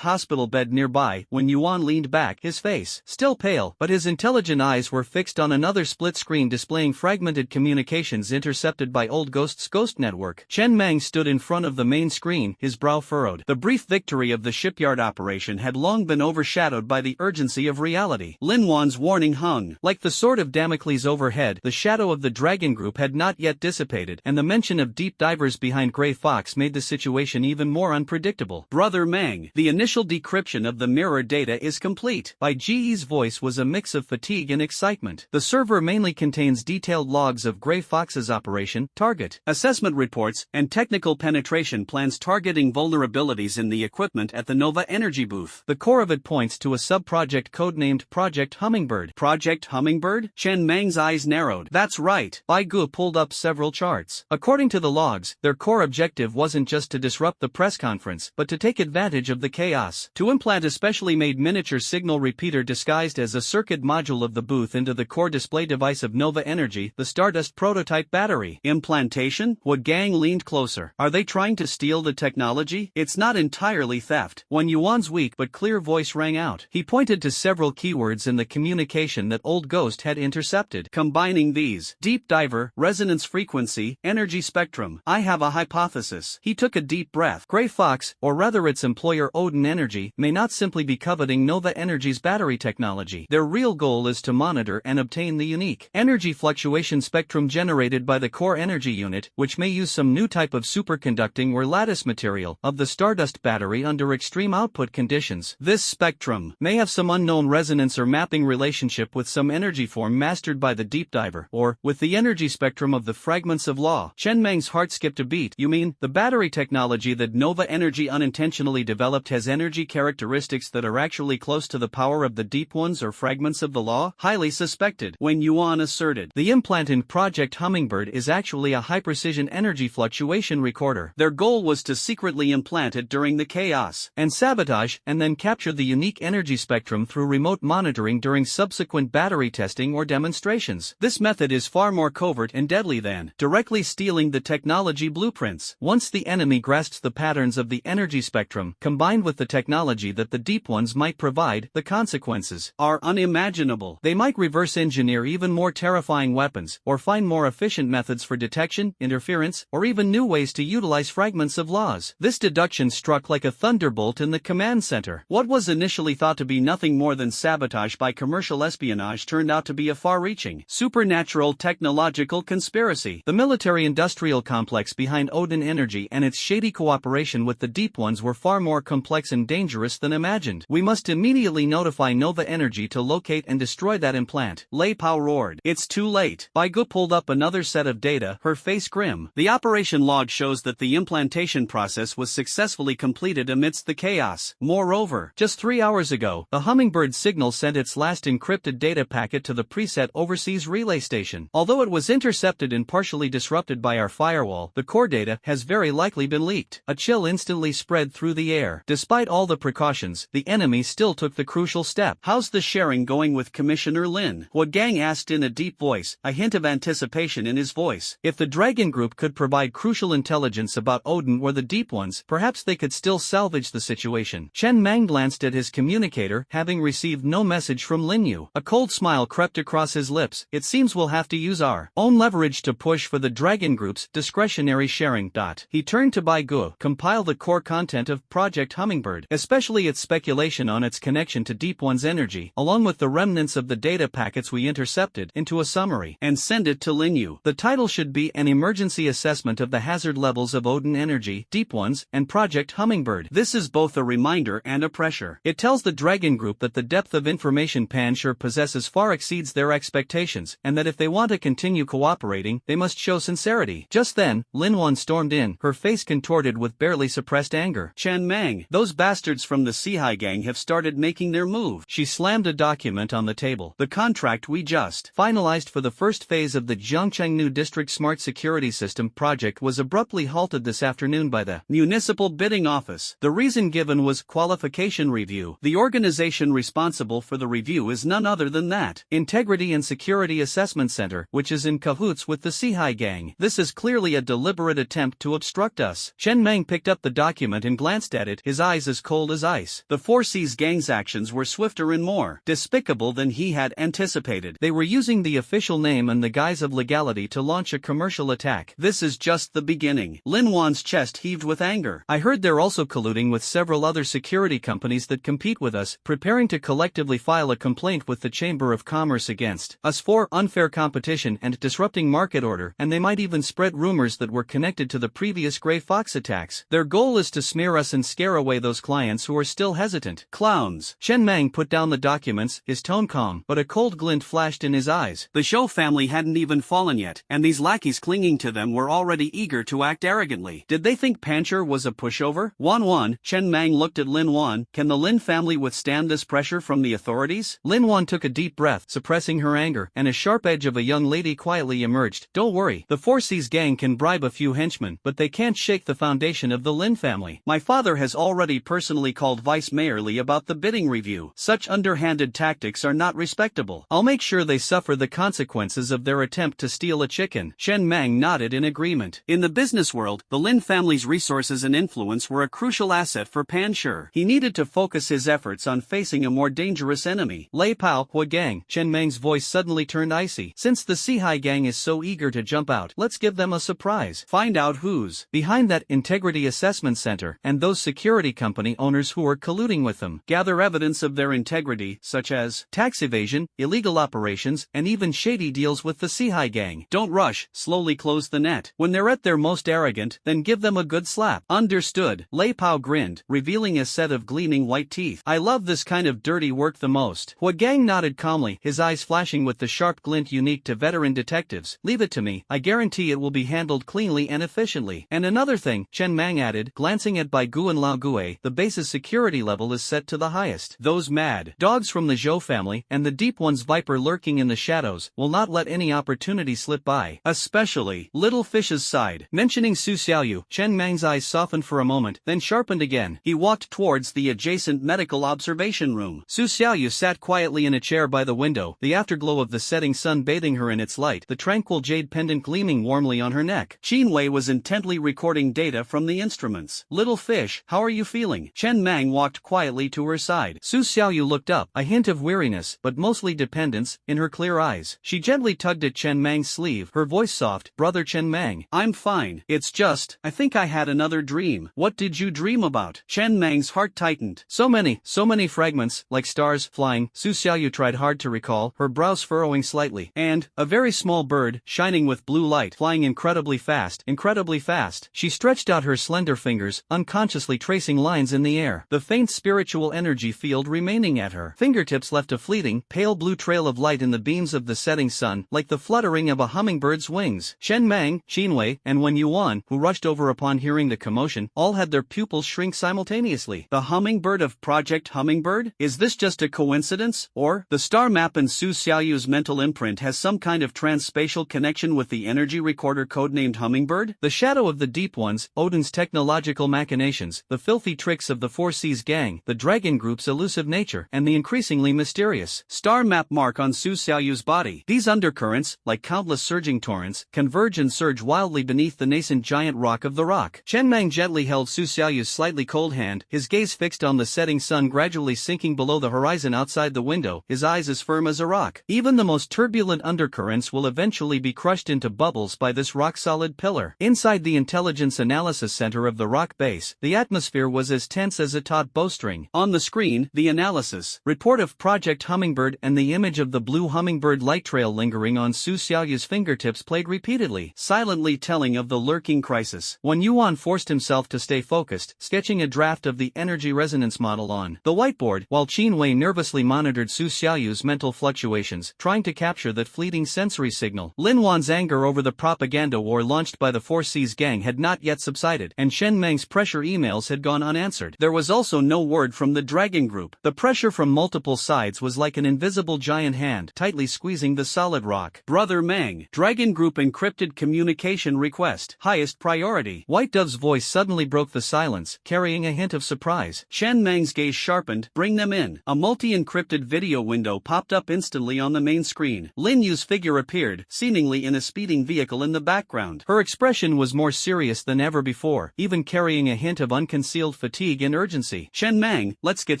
hospital bed nearby, when Yuan leaned back, his face, still pale, but his intelligent eyes were fixed on another split screen displaying fragmented communications intercepted by Old Ghost's ghost network. Chen Meng stood in front of the main screen, his brow furrowed. The brief victory of the shipyard operation had long been overshadowed by the urgency of reality. Lin Wan's warning hung like the sword of Damocles overhead. The shadow of the Dragon Group had not yet dissipated, and the mention of deep divers behind Grey Fox made the situation even more unpredictable. Brother Meng, the initial decryption of the mirror data is complete. Bai Ji's voice was a mix of fatigue and excitement. The server mainly contains detailed logs of Grey Fox's operation, target assessment reports, and technical penetration plans targeting vulnerabilities in the equipment at the Nova Energy booth. The core of it points to a sub-project codenamed Project Hummingbird. Project Hummingbird? Chen Meng's eyes narrowed. That's right. Baigu pulled up several charts. According to the logs, their core objective wasn't just to disrupt the press conference, but to take advantage of the chaos. To implant a specially made miniature signal repeater disguised as a circuit module of the booth into the core display device of Nova Energy, the Stardust prototype battery. Implantation? What gang leaned closer? Are they trying to steal the technology? It's not entirely theft. When Yuan's weak but clear voice rang out, he pointed to several keywords in the communication that Old Ghost had intercepted. Combining these: deep diver, resonance frequency, energy spectrum. I have a hypothesis. He took a deep breath. Grey Fox, or rather its employer Odin Energy, may not simply be coveting Nova Energy's battery technology. Their real goal is to monitor and obtain the unique energy fluctuation spectrum generated by the core energy unit, which may use some new type of superconducting or lattice material of the Stardust battery under extreme output conditions. This spectrum may have some unknown resonance or mapping relationship with some energy form mastered by the deep diver, or with the energy spectrum of the fragments of law. Chen Meng's heart skipped a beat. You mean, the battery technology that Nova Energy unintentionally developed has energy characteristics that are actually close to the power of the deep ones or fragments of the law? Highly suspected. When Yuan asserted, the implant in Project Hummingbird is actually a high-precision energy fluctuation recorder. Their goal was to secretly implant it during the chaos and sabotage, and then capture the unique energy spectrum through remote monitoring during subsequent battery testing or demonstrations. This method is far more covert and deadly than directly stealing the technology blueprints. Once the enemy grasps the patterns of the energy spectrum, combined with the technology that the deep ones might provide, the consequences are unimaginable. They might reverse engineer even more terrifying weapons, or find more efficient methods for detection, interference, or even new ways to utilize fragments of laws. This deduction struck like a thunderbolt in the command center. What was initially thought to be nothing more than sabotage by commercial espionage turned out to be a far-reaching, supernatural technological conspiracy. The military-industrial complex behind Odin Energy and its shady cooperation with the Deep Ones were far more complex and dangerous than imagined. We must immediately notify Nova Energy to locate and destroy that implant. Lei Pao roared. It's too late. Bai Gu pulled up another set of data, her face grim. The operation log shows that the implantation process was successfully completed amidst the chaos. Moreover, just 3 hours ago, the Hummingbird signal sent its last encrypted data packet to the preset overseas relay station. Although it was intercepted and partially disrupted by our firewall, the core data has very likely been leaked. A chill instantly spread through the air. Despite all the precautions, the enemy still took the crucial step. How's the sharing going with Commissioner Lin? Hua Gang asked in a deep voice, a hint of anticipation in his voice. If the Dragon Group could provide crucial intelligence about Odin or the Deep Ones, perhaps they could still salvage the situation. Chen Mang glanced at his communicator, having received no message from Lin Yu. A cold smile crept across his lips. It seems we'll have to use our own leverage to push for the Dragon Group's discretionary sharing. He turned to Bai Gu. Compile the core content of Project Hummingbird, especially its speculation on its connection to Deep One's energy, along with the remnants of the data packets we intercepted, into a summary, and send it to Lin Yu. The title should be an emergency assessment of the hazard levels of Odin Energy, Deep Ones, and Project Hummingbird. This is both a reminder and a pressure. It tells the Dragon Group that the depth of information Panshur possesses far exceeds their expectations, and that if they want to continue cooperating, they must show sincerity. Just then, Lin Wan stormed in, her face contorted with barely suppressed anger. Chen Mang, those bastards from the Sihai Gang have started making their move. She slammed a document on the table. The contract we just finalized for the first phase of the Jiangchengnu District Smart Security System project was abruptly halted this afternoon by the Municipal Bidding Office. The reason given was qualification review. The organization responsible for the review is none other than that Integrity and Security Assessment Center, which is in cahoots with the Sihai Gang. This is clearly a deliberate attempt to obstruct us. Chen Mang picked up the document and glanced at it, his eyes as cold as ice. The 4C's gang's actions were swifter and more despicable than he had anticipated. They were using the official name and the guise of legality to launch a commercial attack. This is just the beginning. Lin Wan's chest heaved with anger. I heard they're also colluding with several other security companies that compete with us, preparing to collectively file a complaint with the Chamber of Commerce against us for unfair competition and disrupting market order, and they might even spread rumors that were connected to the previous Grey Fox attacks. Their goal is to smear us and scare away those clients who are still hesitant. Clowns. Chen Mang put down the documents, his tone calm, but a cold glint flashed in his eyes. The Zhou family hadn't even fallen yet, and these lackeys clinging to them were already eager to act arrogantly. Did they think Pancher was a pushover? Wan, Chen Mang looked at Lin Wan. Can the Lin family withstand this pressure from the authorities? Lin Wan took a deep breath, suppressing her anger, and a sharp edge of a young lady quietly emerged. Don't worry, the 4C's gang can bribe a few henchmen, but they can't shake the foundation of the Lin family. My father has already personally called Vice Mayor Li about the bidding review. Such underhanded tactics are not respectable. I'll make sure they suffer the consequences of their attempt to steal a chicken. Chen Mang nodded in agreement. In the business world, the Lin family's resources and influence were a crucial asset for Panshur. He needed to focus his efforts on facing a more dangerous enemy. Lei Pao, Hua Gang. Chen Mang's voice suddenly turned icy. Since the Sihai Gang is so eager to jump out, let's give them a surprise. Find out who's behind that Integrity Assessment Center, and those security company owners who are colluding with them. Gather evidence of their integrity, such as tax evasion, illegal operations, and even shady deals with the Sihai Gang. Don't rush, slowly close the net. When they're at their most arrogant, then give them a good slap. Understood. Lei Pao grinned, revealing a set of gleaming white teeth. I love this kind of dirty work the most. Hua Gang nodded calmly, his eyes flashing with the sharp glint unique to veteran detectives. Leave it to me, I guarantee it will be handled cleanly and efficiently. And another thing, Chen Mang added, glancing at Bai Gu and Lao Gue, the base's security level is set to the highest. Those mad dogs from the Zhou family, and the Deep One's viper lurking in the shadows, will not let any opportunity slip by. Especially Little Fish's side. Mentioning Su Xiaoyu, Chen Mang's eyes softened for a moment, then sharpened again. He walked towards the adjacent medical observation room. Su Xiaoyu sat quietly in a chair by the window, the afterglow of the setting sun bathing her in its light, the tranquil jade pendant gleaming warmly on her neck. Qin Wei was intently recording data from the instruments. Little Fish, how are you feeling? Chen Mang walked quietly to her side. Su Xiaoyu looked up, a hint of weariness, but mostly dependence, in her clear eyes. She gently tugged at Chen Mang's sleeve, her voice soft. Brother Chen Mang. I'm fine. It's just, I think think I had another dream. What did you dream about? Chen Mang's heart tightened. So many fragments, like stars, flying. Su Xiaoyu tried hard to recall, her brows furrowing slightly. And a very small bird, shining with blue light, flying incredibly fast. She stretched out her slender fingers, unconsciously tracing lines in the air. The faint spiritual energy field remaining at her fingertips left a fleeting, pale blue trail of light in the beams of the setting sun, like the fluttering of a hummingbird's wings. Shen Mang, Qinwei, and Wen Yuan, who rushed over upon hearing the commotion, all had their pupils shrink simultaneously. The hummingbird of Project Hummingbird? Is this just a coincidence? Or, the star map in Su Xiaoyu's mental imprint has some kind of transspatial connection with the energy recorder codenamed Hummingbird? The shadow of the Deep Ones, Odin's technological machinations, the filthy tricks of the Four Seas gang, the Dragon Group's elusive nature, and the increasingly mysterious star map mark on Su Xiaoyu's body. These undercurrents, like countless surging torrents, converge and surge wildly beneath the nascent giant rock of the rock. Chen Mang gently held Su Xiaoyu's slightly cold hand, his gaze fixed on the setting sun gradually sinking below the horizon outside the window, his eyes as firm as a rock. Even the most turbulent undercurrents will eventually be crushed into bubbles by this rock-solid pillar. Inside the intelligence analysis center of the rock base, the atmosphere was as tense as a taut bowstring. On the screen, the analysis report of Project Hummingbird and the image of the blue hummingbird light trail lingering on Su Xiaoyu's fingertips played repeatedly, silently telling of the lurking crisis. Wen Yuan forced himself to stay focused, sketching a draft of the energy resonance model on the whiteboard, while Qinwei nervously monitored Su Xiaoyu's mental fluctuations, trying to capture that fleeting sensory signal. Lin Wan's anger over the propaganda war launched by the Four Seas gang had not yet subsided, and Shen Meng's pressure emails had gone unanswered. There was also no word from the Dragon Group. The pressure from multiple sides was like an invisible giant hand, tightly squeezing the solid rock. Brother Meng, Dragon Group encrypted communication request, highest priority. White Dove's voice suddenly broke the silence, carrying a hint of surprise. Shen Meng's gaze sharpened. Bring them in. A multi-encrypted video window popped up instantly on the main screen. Lin Yu's figure appeared, seemingly in a speeding vehicle in the background. Her expression was more serious than ever before, even carrying a hint of unconcealed fatigue and urgency. Chen Mang, let's get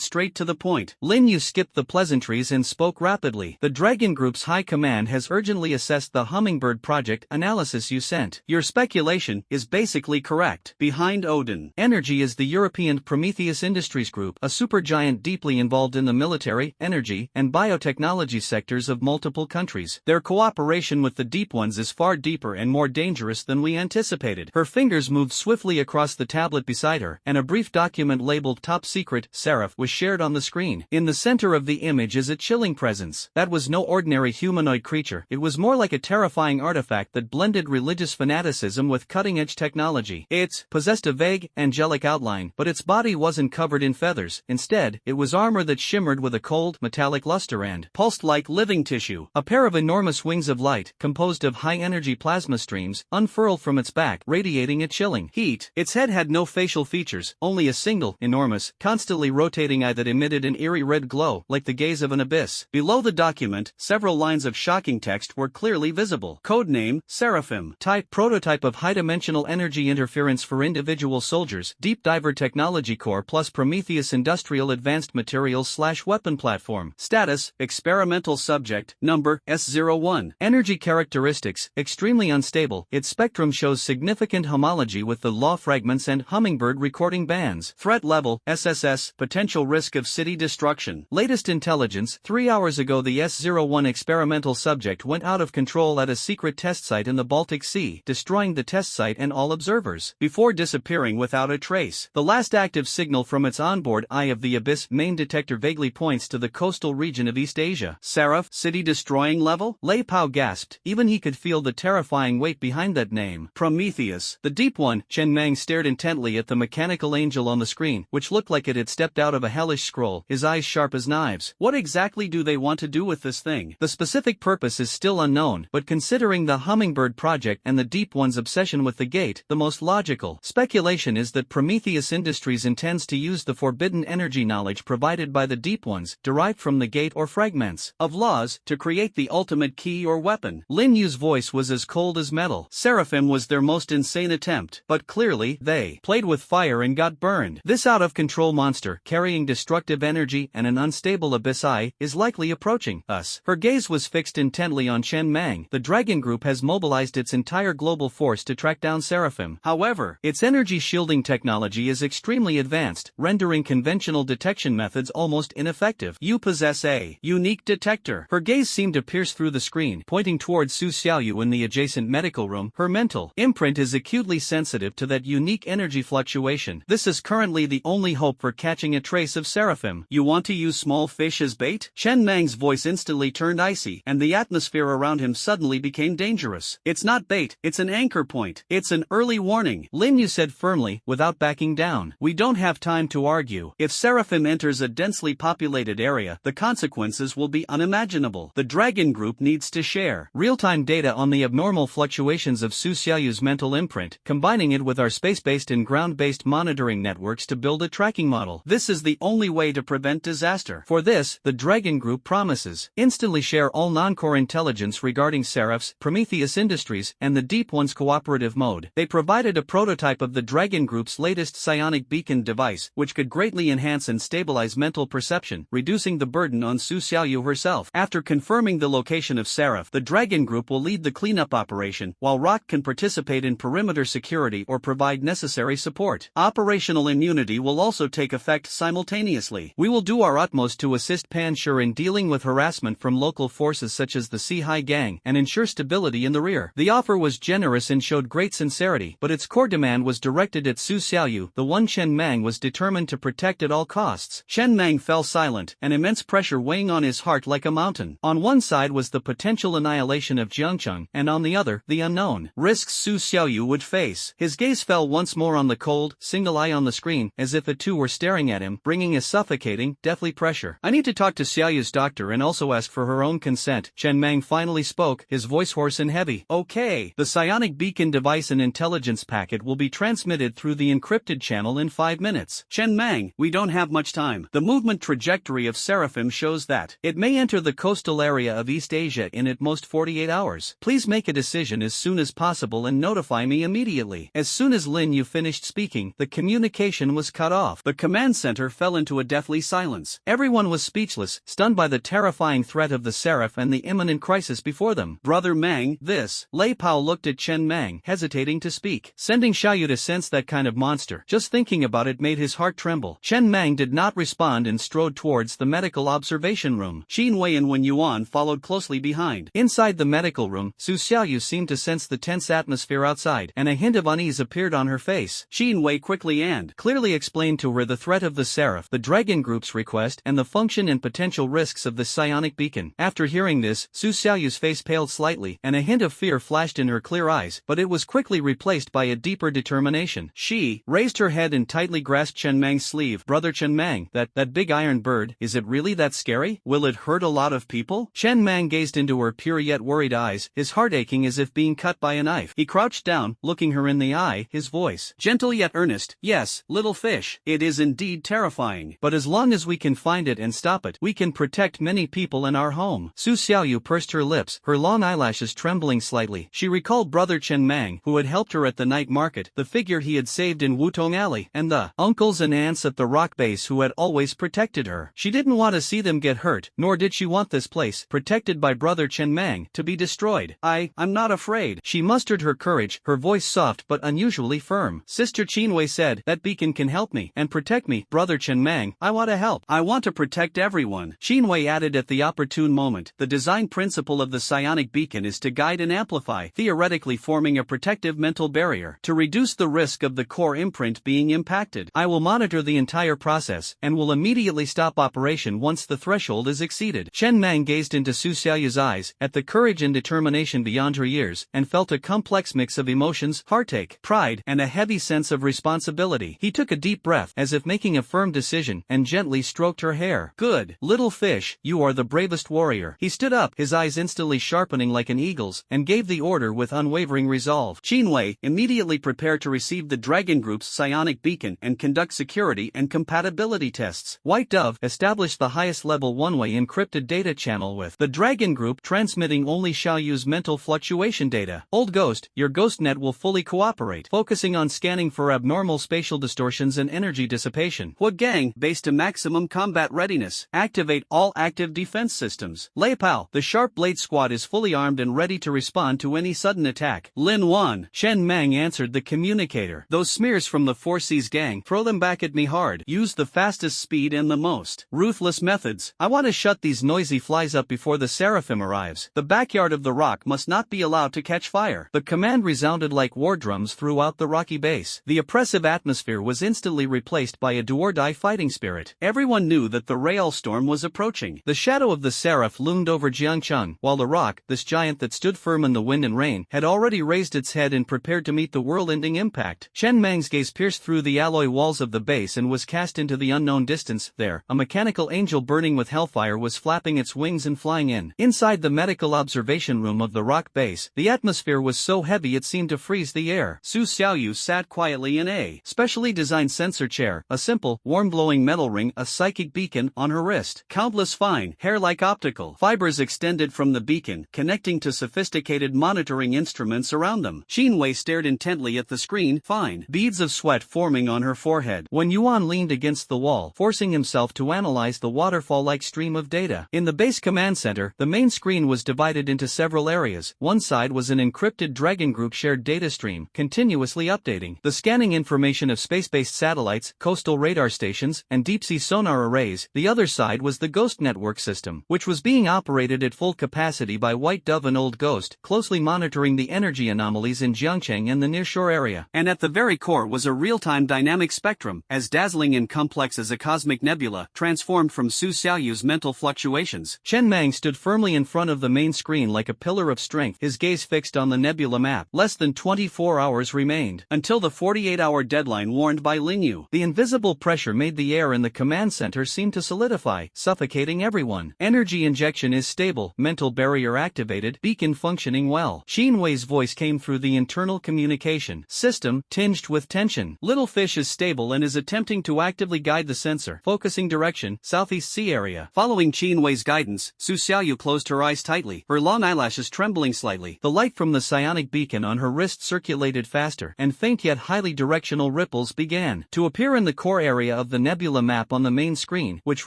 straight to the point. Lin Yu skipped the pleasantries and spoke rapidly. The Dragon Group's high command has urgently assessed the Hummingbird project analysis you sent. Your speculation is basically correct. Behind Odin Energy is the European Prometheus Industries Group, a supergiant deeply involved in the military, energy, and biotechnology sectors of multiple countries. Their cooperation with the Deep Ones is far deeper and more dangerous than we anticipated. Her fingers moved swiftly across the tablet beside her, and a brief document labeled Top Secret, Seraph, was shared on the screen. In the center of the image is a chilling presence. That was no ordinary humanoid creature. It was more like a terrifying artifact that blended religious fanaticism with cutting-edge technology. It possessed a vague, angelic outline, but its body wasn't covered in feathers. Instead, it was armor that shimmered with a cold, metallic luster and pulsed like living tissue. A pair of enormous wings of light, composed of high-energy plasma streams, unfurled from its back, radiating a chilling heat. Its head had no facial features, only a single, enormous, constantly rotating eye that emitted an eerie red glow, like the gaze of an abyss. Below the document, several lines of shocking text were clearly visible. Codename, Seraphim. Type, prototype of high-dimensional energy interference for individual soldiers. Deep Diver Technology Core plus Prometheus Industrial Advanced Materials / Weapon Platform. Status, experimental subject, number, S01. Energy characteristics, extremely unstable. Its spectrum shows significant homology with the law fragments and hummingbird recording bands. Threat level, SSS, potential risk of city destruction. Latest intelligence, 3 hours ago the S01 experimental subject went out of control at a secret test site in the Baltic Sea, destroying the test site and all observers, before disappearing without a trace. The last active signal from its onboard Eye of the Abyss main detector vaguely points to the coastal region of East Asia. Seraph, city-destroying level? Lei Pao gasped. Even he could feel the terrifying weight behind that name. Prometheus. The Deep One. Chen Mang stared intently at the mechanical angel on the screen, which looked like it had stepped out of a hellish scroll, his eyes sharp as knives. What exactly do they want to do with this thing? The specific purpose is still unknown, but considering the Hummingbird project and the Deep One's obsession with the gate, the most logical speculation is that Prometheus Industries intends to use the forbidden energy knowledge provided by the Deep Ones, derived from the gate or fragments of laws, to create the ultimate key or weapon. Lin Yu's voice was as cold as metal. Seraphim was their most insane attempt, but clearly, they played with fire and got burned. This out-of-control monster, carrying destructive energy and an unstable abyss eye, is likely approaching us. Her gaze was fixed intently on Chen Mang. The Dragon Group has mobilized its entire global force to track down Seraphim. Seraphim. However, Its energy shielding technology is extremely advanced, rendering conventional detection methods almost ineffective. you possess a unique detector. Her gaze seemed to pierce through the screen, pointing towards Su Xiaoyu in the adjacent medical room. Her mental imprint is acutely sensitive to that unique energy fluctuation. This is currently the only hope for catching a trace of Seraphim. You want to use small fish as bait? Chen Mang's voice instantly turned icy, and the atmosphere around him suddenly became dangerous. It's not bait, it's an anchor point. It's an early warning. Lin Yu said firmly, without backing down. We don't have time to argue. If Seraphim enters a densely populated area, the consequences will be unimaginable. The Dragon Group needs to share real-time data on the abnormal fluctuations of Su Xiaoyu's mental imprint, combining it with our space-based and ground-based monitoring networks to build a tracking model. This is the only way to prevent disaster. For this, the Dragon Group promises instantly share all non-core intelligence regarding Seraphs, Prometheus Industries, and the Deep One's cooperative mode. They provided a prototype of the Dragon Group's latest psionic beacon device, which could greatly enhance and stabilize mental perception, reducing the burden on Su Xiaoyu herself. After confirming the location of Seraph, the Dragon Group will lead the cleanup operation, while Rock can participate in perimeter security or provide necessary support. Operational immunity will also take effect simultaneously. We will do our utmost to assist Pan Sure in dealing with harassment from local forces such as the Sea High Gang and ensure stability in the rear. The offer was generous and showed great sincerity, but its core demand was directed at Su Xiaoyu, the one Chen Mang was determined to protect at all costs. Chen Mang fell silent, an immense pressure weighing on his heart like a mountain. On one side was the potential annihilation of Jiangcheng, and on the other, the unknown risks Su Xiaoyu would face. His gaze fell once more on the cold, single eye on the screen, as if it too were staring at him, bringing a suffocating, deathly pressure. I need to talk to Xiaoyu's doctor and also ask for her own consent. Chen Mang finally spoke, his voice hoarse and heavy. Okay. The psionic beacon device and intelligence packet will be transmitted through the encrypted channel in 5 minutes. Chen Mang, we don't have much time. The movement trajectory of Seraphim shows that it may enter the coastal area of East Asia in at most 48 hours. Please make a decision as soon as possible and notify me immediately. As soon as Lin Yu finished speaking, the communication was cut off. The command center fell into a deathly silence. Everyone was speechless, stunned by the terrifying threat of the Seraph and the imminent crisis before them. Brother Mang, this. Lei Pao looked at Chen Mang, hesitating to speak. Sending Xiaoyu to sense that kind of monster, just thinking about it made his heart tremble. Chen Mang did not respond and strode towards the medical observation room. Qin Wei and Wen Yuan followed closely behind. Inside the medical room, Su Xiaoyu seemed to sense the tense atmosphere outside, and a hint of unease appeared on her face. Qin Wei quickly and clearly explained to her the threat of the Seraph, the Dragon Group's request, and the function and potential risks of the psionic beacon. After hearing this, Su Xiaoyu's face paled slightly, and a hint of fear flashed in her clear eyes, but it was quickly replaced by a deeper determination. She raised her head and tightly grasped Chen Mang's sleeve. Brother Chen Mang, that big iron bird, is it really that scary? Will it hurt a lot of people? Chen Mang gazed into her pure yet worried eyes, his heart aching as if being cut by a knife. He crouched down, looking her in the eye, his voice gentle yet earnest. Yes, little fish, it is indeed terrifying. But as long as we can find it and stop it, we can protect many people in our home. Su Xiaoyu pursed her lips, her long eyelashes trembling slightly. She recalled Brother Chen Mang, who had helped her at the night market, the figure he had saved in Wutong Alley, and the uncles and aunts at the rock base who had always protected her. She didn't want to see them get hurt, nor did she want this place, protected by Brother Chen Mang, to be destroyed. I'm not afraid. She mustered her courage, her voice soft but unusually firm. Sister Qin Wei said, that beacon can help me, and protect me. Brother Chen Mang, I want to help. I want to protect everyone. Qin Wei added at the opportune moment, the design principle of the psionic beacon is to guide and amplify, theoretically forming a protective mental barrier, to reduce the risk of the core imprint being impacted. I will monitor the entire process, and will immediately stop operation once the threshold is exceeded. Chen Mang gazed into Su Xiaoyu's eyes, at the courage and determination beyond her years, and felt a complex mix of emotions, heartache, pride, and a heavy sense of responsibility. He took a deep breath, as if making a firm decision, and gently stroked her hair. Good, little fish, you are the bravest warrior. He stood up, his eyes instantly sharpening like an eagle's, and gave the order with unwavering resolve. Qin Wei, immediately prepared to receive the Dragon Group's psionic beacon and conduct security and compatibility tests. White Dove established the highest level one-way encrypted data channel with the Dragon Group transmitting only Xiaoyu's mental fluctuation data. Old Ghost, your GhostNet will fully cooperate, focusing on scanning for abnormal spatial distortions and energy dissipation. Hua Gang, base to maximum combat readiness. Activate all active defense systems. Lei Pao, the Sharp Blade Squad is fully armed and ready to respond to any sudden attack. Lin Wan, Shen Mang answered the communicator. Those smears from the Four Seas gang, throw them back at me hard. Use the fastest speed and the most ruthless methods. I want to shut these noisy flies up before the Seraphim arrives. The backyard of the rock must not be allowed to catch fire. The command resounded like war drums throughout the rocky base. The oppressive atmosphere was instantly replaced by a do-or-die fighting spirit. Everyone knew that the Railstorm was approaching. The shadow of the Seraph loomed over Jiangcheng, while the rock, this giant that stood firm in the wind and rain, had already raised its head and prepared to meet the world-ending impact. Chen Mang's gaze pierced through the alloy walls of the base and was cast into the unknown distance. There, a mechanical angel burning with hellfire was flapping its wings and flying in. Inside the medical observation room of the rock base, the atmosphere was so heavy it seemed to freeze the air. Su Xiaoyu sat quietly in a specially designed sensor chair, a simple, warm-glowing metal ring, a psychic beacon, on her wrist. Countless fine, hair-like optical fibers extended from the beacon, connecting to sophisticated monitoring instruments around them. Qinwei stared intently at the screen, fine beads of sweat forming on her forehead. When Yuan leaned against the wall, forcing himself to analyze the waterfall-like stream of data. In the base command center, the main screen was divided into several areas. One side was an encrypted Dragon Group shared data stream, continuously updating the scanning information of space-based satellites, coastal radar stations, and deep-sea sonar arrays. The other side was the Ghost Network system, which was being operated at full capacity by White Dove and Old Ghost, closely monitoring the energy anomalies in Jiangcheng and the nearshore area. And at the very core was a real-time dynamic spectrum, as dazzling and complex as a cosmic nebula, transformed from Su Xiaoyu's mental fluctuations. Chen Mang stood firmly in front of the main screen like a pillar of strength, his gaze fixed on the nebula map. Less than 24 hours remained until the 48-hour deadline warned by Lingyu. The invisible pressure made the air in the command center seem to solidify, suffocating everyone. Energy injection is stable, mental barrier activated, beacon functioning well. Qinwei's voice came through the internal communication system, tinged with tension. Little Fish is stable and is attempting to actively guide the sensor, focusing direction, Southeast Sea area. Following Qinwei's guidance, Su Xiaoyu closed her eyes tightly, her long eyelashes trembling slightly. The light from the psionic beacon on her wrist circulated faster, and faint yet highly directional ripples began to appear in the core area of the nebula map on the main screen, which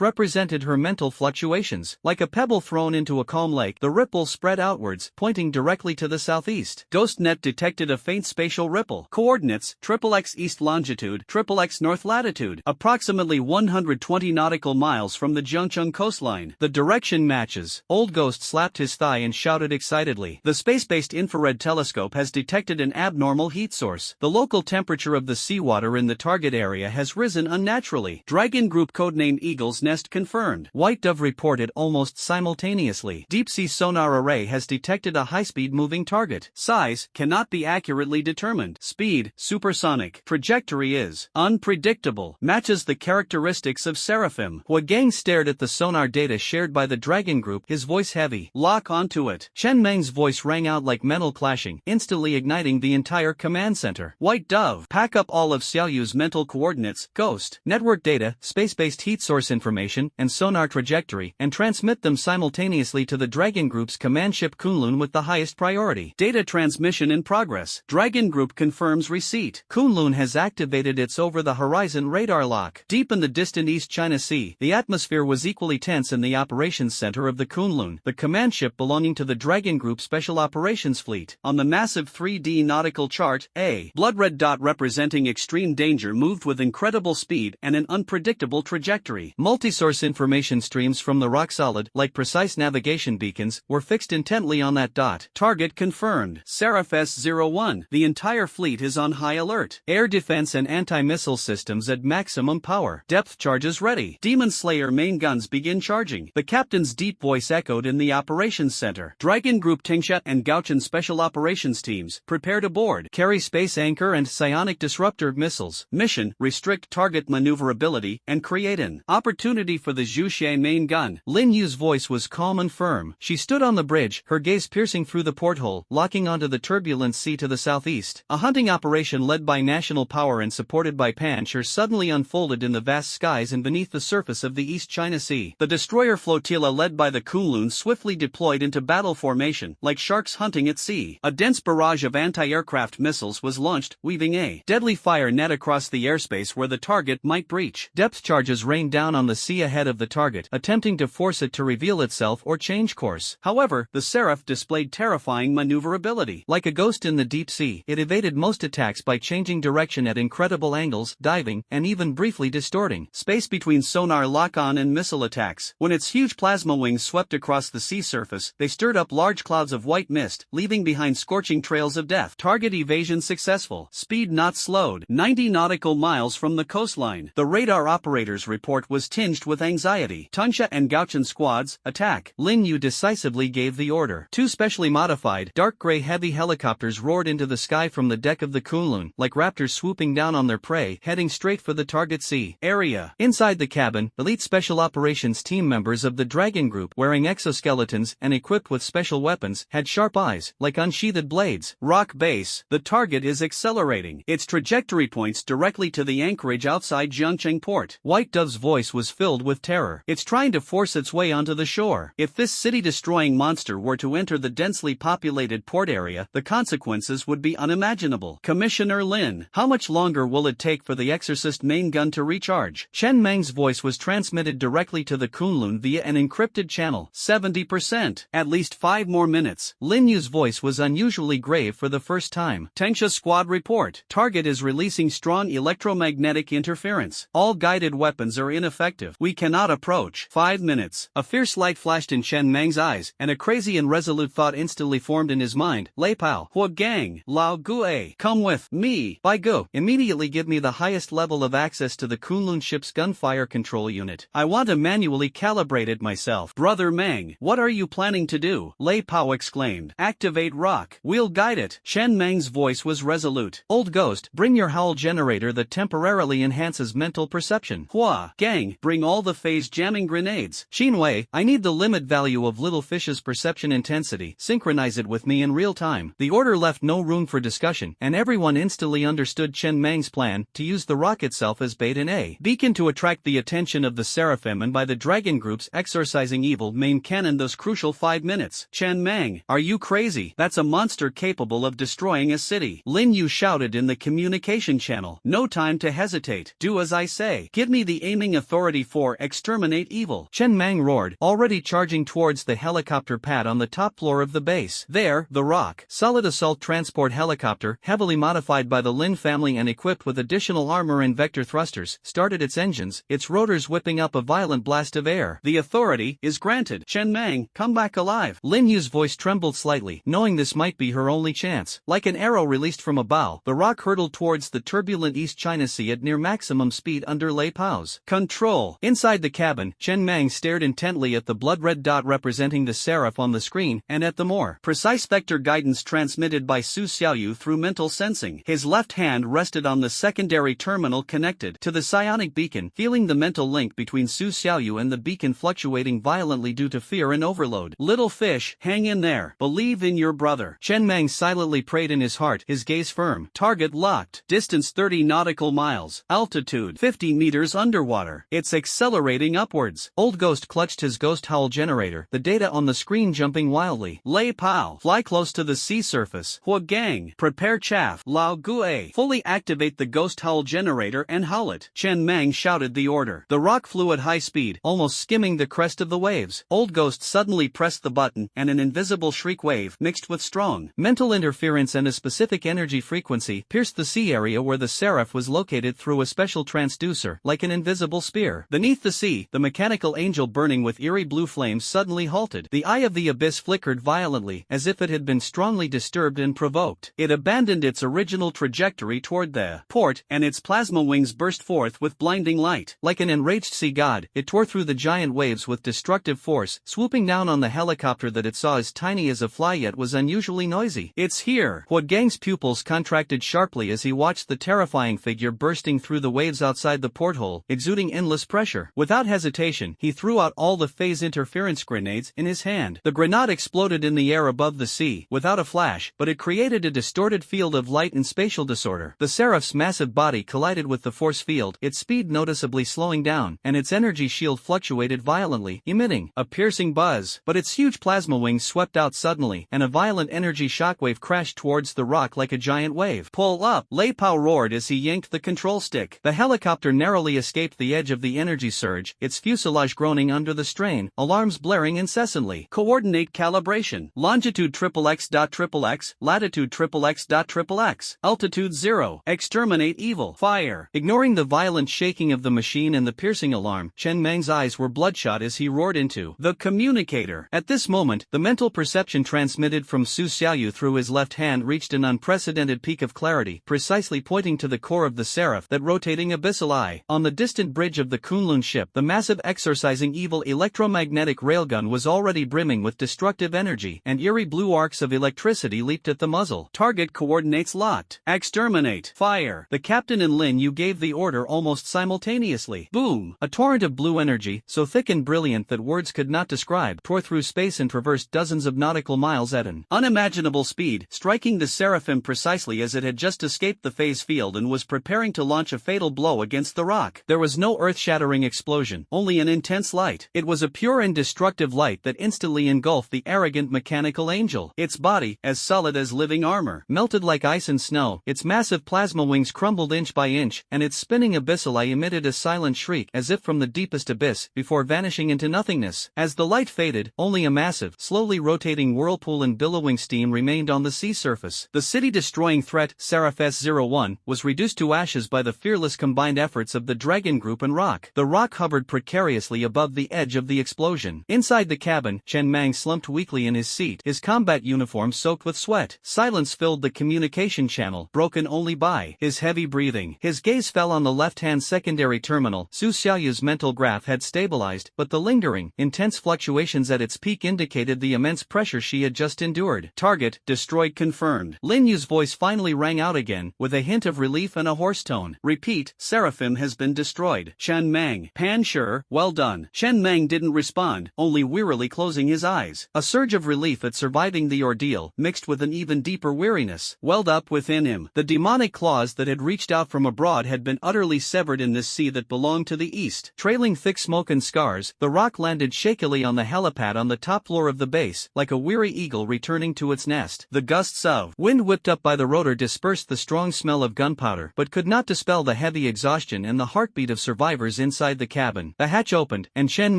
represented her mental fluctuations. Like a pebble thrown into a calm lake, the ripple spread outwards, pointing directly to the southeast. GhostNet detected a faint spatial ripple. Coordinates: XXX east longitude, XXX north latitude, approximately 120 nautical miles from the Jiangcheng coastline. The direction matches. Old Ghost slapped his thigh and shouted excitedly. The space-based infrared telescope has detected an abnormal heat source. The local temperature of the seawater in the target area has risen unnaturally. Dragon Group codename Eagle's Nest confirmed. White Dove reported almost simultaneously. Deep-sea sonar array has detected a high-speed moving target. Size cannot be accurately determined. Speed supersonic. Trajectory is unpredictable. Matches the characteristics of Seraphim. Hua Gang stared at the sonar data shared by the Dragon Group, his voice heavy. Lock onto it. Chen Meng's voice rang out like metal clashing, instantly igniting the entire command center. White Dove, pack up all of Xiaoyu's mental coordinates, Ghost Network data, space-based heat source information, and sonar trajectory, and transmit them simultaneously to the Dragon Group's command ship Kunlun with the highest priority. Data transmission in progress. Dragon Group confirms receipt. Kunlun has activated its over-the-horizon radar lock. Deep in the distant East China Sea, the atmosphere was equally tense in the operations center of the Kunlun, the command ship belonging to the Dragon Group Special Operations Fleet. On the massive 3D nautical chart, a blood-red dot representing extreme danger moved with incredible speed and an unpredictable trajectory. Multi-source information streams from the rock solid, like precise navigation beacons, were fixed intently on that dot. Target confirmed. Seraph S-01. The entire fleet is on high alert. Air defense and anti-missile systems at maximum power. Depth charges ready. Demon Slayer main guns begin charging. The captain's deep voice echoed in the operations center. Dragon Group Tingsha and Gauchan special operations teams, prepare to board. Carry space anchor and psionic disruptor missiles. Mission: restrict target maneuverability and create an opportunity for the Zhuxie main gun. Lin Yu's voice was calm and firm. She stood on the bridge, her gaze piercing through the porthole, locking onto the turbulent sea to the southeast. A hunting operation led by national power and supported by Panchur suddenly unfolded in the vast skies and beneath the surface of the East China Sea. The destroyer flotilla led by the Kunlun swiftly deployed into battle formation, like sharks hunting at sea. A dense barrage of anti-aircraft missiles was launched, weaving a deadly fire net across the airspace where the target might breach. Depth charges rained down on the sea ahead of the target, attempting to force it to reveal itself or change course. However, the Seraph displayed terrifying maneuverability. Like a ghost in the deep sea. It evaded most attacks by changing direction at incredible angles, diving, and even briefly distorting space between sonar lock-on and missile attacks. When its huge plasma wings swept across the sea surface, they stirred up large clouds of white mist, leaving behind scorching trails of death. Target evasion successful. Speed not slowed. 90 nautical miles from the coastline. The radar operator's report was tinged with anxiety. Tunsha and Gauchan squads, attack. Lin Yu decisively gave the order. Two specially modified, dark gray heavy helicopters roared into the sky from the deck of the Kunlun, like raptors swooping down on their prey, heading straight for the target sea area. Inside the cabin, elite special operations team members of the Dragon Group, wearing exoskeletons and equipped with special weapons, had sharp eyes, like unsheathed blades. Rock base. The target is accelerating. Its trajectory points directly to the anchorage outside Jiangcheng port. White Dove's voice was filled with terror. It's trying to force its way onto the shore. If this city-destroying monster were to enter the densely populated port area, the consequences would be unimaginable. Commissioner Lin, how much longer will it take for the Exorcist main gun to recharge? Chen Meng's voice was transmitted directly to the Kunlun via an encrypted channel. 70%. At least 5 more minutes. Lin Yu's voice was unusually grave for the first time. Tengsha squad report. Target is releasing strong electromagnetic interference. All guided weapons are ineffective. We cannot approach. 5 minutes. A fierce light flashed in Chen Meng's eyes, and a crazy and resolute thought instantly formed in his mind. Lei Pao. Hua Gang. Lao Gue. Come with me. Bai Gu. Immediately give me the highest level of access to the Kunlun ship's gunfire control unit. I want to manually calibrate it myself. Brother Meng, what are you planning to do? Lei Pao exclaimed. Activate rock. We'll guide it. Chen Meng's voice was resolute. Old Ghost, bring your howl generator that temporarily enhances mental perception. Hua Gang, bring all the phase jamming grenades. Xin Wei, I need the limit value of Little Fish's perception intensity. Synchronize it with me in real time. The order left no room for discussion, and everyone instantly understood Chen Meng's plan to use the rock itself as bait and a beacon to attract the attention of the Seraphim and by the Dragon Group's exorcising evil main cannon those crucial 5 minutes. Chen Meng, are you crazy? That's a monster capable of destroying a city. Lin Yu shouted in the communication channel. No time to hesitate. Do as I say. Give me the aiming authority for exterminate evil. Chen Meng roared, already charging towards the helicopter pad on the top floor of the base. There, the rock. Solid assault transport helicopter, heavily modified by the Lin family and equipped with additional armor and vector thrusters, started its engines, its rotors whipping up a violent blast of air. The authority is granted. Chen Meng, come back alive. Lin Yu's voice trembled slightly, knowing this might be her only chance. Like an arrow released from a bow, the rock hurtled towards the turbulent East China Sea at near maximum speed under Lei Pao's control. Inside the cabin, Chen Meng stared intently at the blood-red dot representing the seraph on the screen, and at the more precise vector guidance transmitted by Su Xiaoyu through mental sensing. His left hand rested on the secondary terminal connected to the psionic beacon, feeling the mental link between Su Xiaoyu and the beacon fluctuating violently due to fear and overload. Little fish, hang in there. Believe in your brother. Chen Meng silently prayed in his heart, his gaze firm. Target locked. Distance 30 nautical miles. Altitude 50 meters underwater. It's accelerating upwards. Old Ghost clutched his ghost howl generator, the data on the screen jumping wildly. Lei Pao, fly close to the sea surface. Hua Gang, prepare chaff. Lao Gue, fully activate the ghost howl generator and howl it. Chen Meng shouted the order. The rock flew at high speed, almost skimming the crest of the waves. Old Ghost suddenly pressed the button, and an invisible shriek wave, mixed with strong mental interference and a specific energy frequency, pierced the sea area where the seraph was located through a special transducer, like an invisible spear. Beneath the sea, the mechanical angel burning with eerie blue flames suddenly halted. The eye of the abyss flickered violently, as if it had been strongly disturbed and provoked. It abandoned its original trajectory toward the port, and its plasma wings burst forth with blinding light. Like an enraged sea god, it tore through the giant waves with destructive force, swooping down on the helicopter that it saw as tiny as a fly yet was unusually noisy. It's here. Hua Gang's pupils contracted sharply as he watched the terrifying figure bursting through the waves outside the porthole, exuding endless pressure. Without hesitation, he threw out all the phase interference grenades in his hand. The grenade exploded in the air above the sea, without a flash, but it created a distorted field of light and spatial disorder. The seraph's massive body collided with the force field, its speed noticeably slowing down, and its energy shield fluctuated violently, emitting a piercing buzz. But its huge plasma wings swept out suddenly, and a violent energy shockwave crashed towards the rock like a giant wave. Pull up! Lei Pao roared as he yanked the control stick. The helicopter narrowly escaped the edge of the energy surge, its fuselage groaning under the strain, alarms blaring incessantly. Coordinate calibration. Longitude XXX.XXX, latitude altitude XXX, altitude 0, exterminate evil, fire. Ignoring the violent shaking of the machine and the piercing alarm, Chen Mang's eyes were bloodshot as he roared into the communicator. At this moment, the mental perception transmitted from Su Xiaoyu through his left hand reached an unprecedented peak of clarity, precisely pointing to the core of the seraph, that rotating abyssal eye. On the distant bridge of the Kunlun ship, the massive exorcising evil electromagnetic railgun was already brimming with destructive energy, and eerie blue arcs of electricity leaped at the muzzle. Target coordinates locked. Exterminate. Fire. The captain and Lin Yu gave the order almost simultaneously. Boom. A torrent of blue energy, so thick and brilliant that words could not describe, tore through space and traversed dozens of nautical miles at an unimaginable speed, striking the Seraphim precisely as it had just escaped the phase field and was preparing to launch a fatal blow against the rock. There was no earth-shattering explosion, only an intense light. It was a pure and destructive light that instantly engulfed the arrogant mechanical angel. Its body, as solid as living armor, melted like ice and snow, its massive plasma wings crumbled inch by inch, and its spinning abyssal eye emitted a silent shriek as if from the deepest abyss, before vanishing into nothingness. As the light faded, only a massive, slowly rotating whirlpool and billowing steam remained on the sea surface. The city-destroying threat, Seraph S-01, was reduced to ashes by the fearless combined efforts of the Dragon Group and Rock. The Rock hovered precariously above the edge of the explosion. Inside the cabin, Chen Mang slumped weakly in his seat, his combat uniform soaked with sweat. Silence filled the communication channel, broken only by his heavy breathing. His gaze fell on the left-hand secondary terminal. Su Xiaoyu's mental graph had stabilized, but the lingering, intense fluctuations at its peak indicated the immense pressure she had just endured. Target destroyed confirmed. Lin Yu's voice finally rang out again, with a hint of relief and a hoarse tone. Repeat, Seraphim has been destroyed. Chen Mang. Pan Sure, well done. Chen Mang didn't respond, only wearily closing his eyes. A surge of relief at surviving the ordeal, mixed with an even deeper weariness, welled up within him. The demonic claws that had reached out from abroad had been utterly severed in this sea that belonged to the east. Trailing thick smoke and scars, the rock landed shakily on the helipad on the top floor of the base, like a weary eagle returning to its nest. The gusts of wind whipped up by the rotor dispersed the strong smell of gunpowder, but could not dispel the heavy exhaustion and the heartbeat of survivors inside the cabin. The hatch opened, and Chen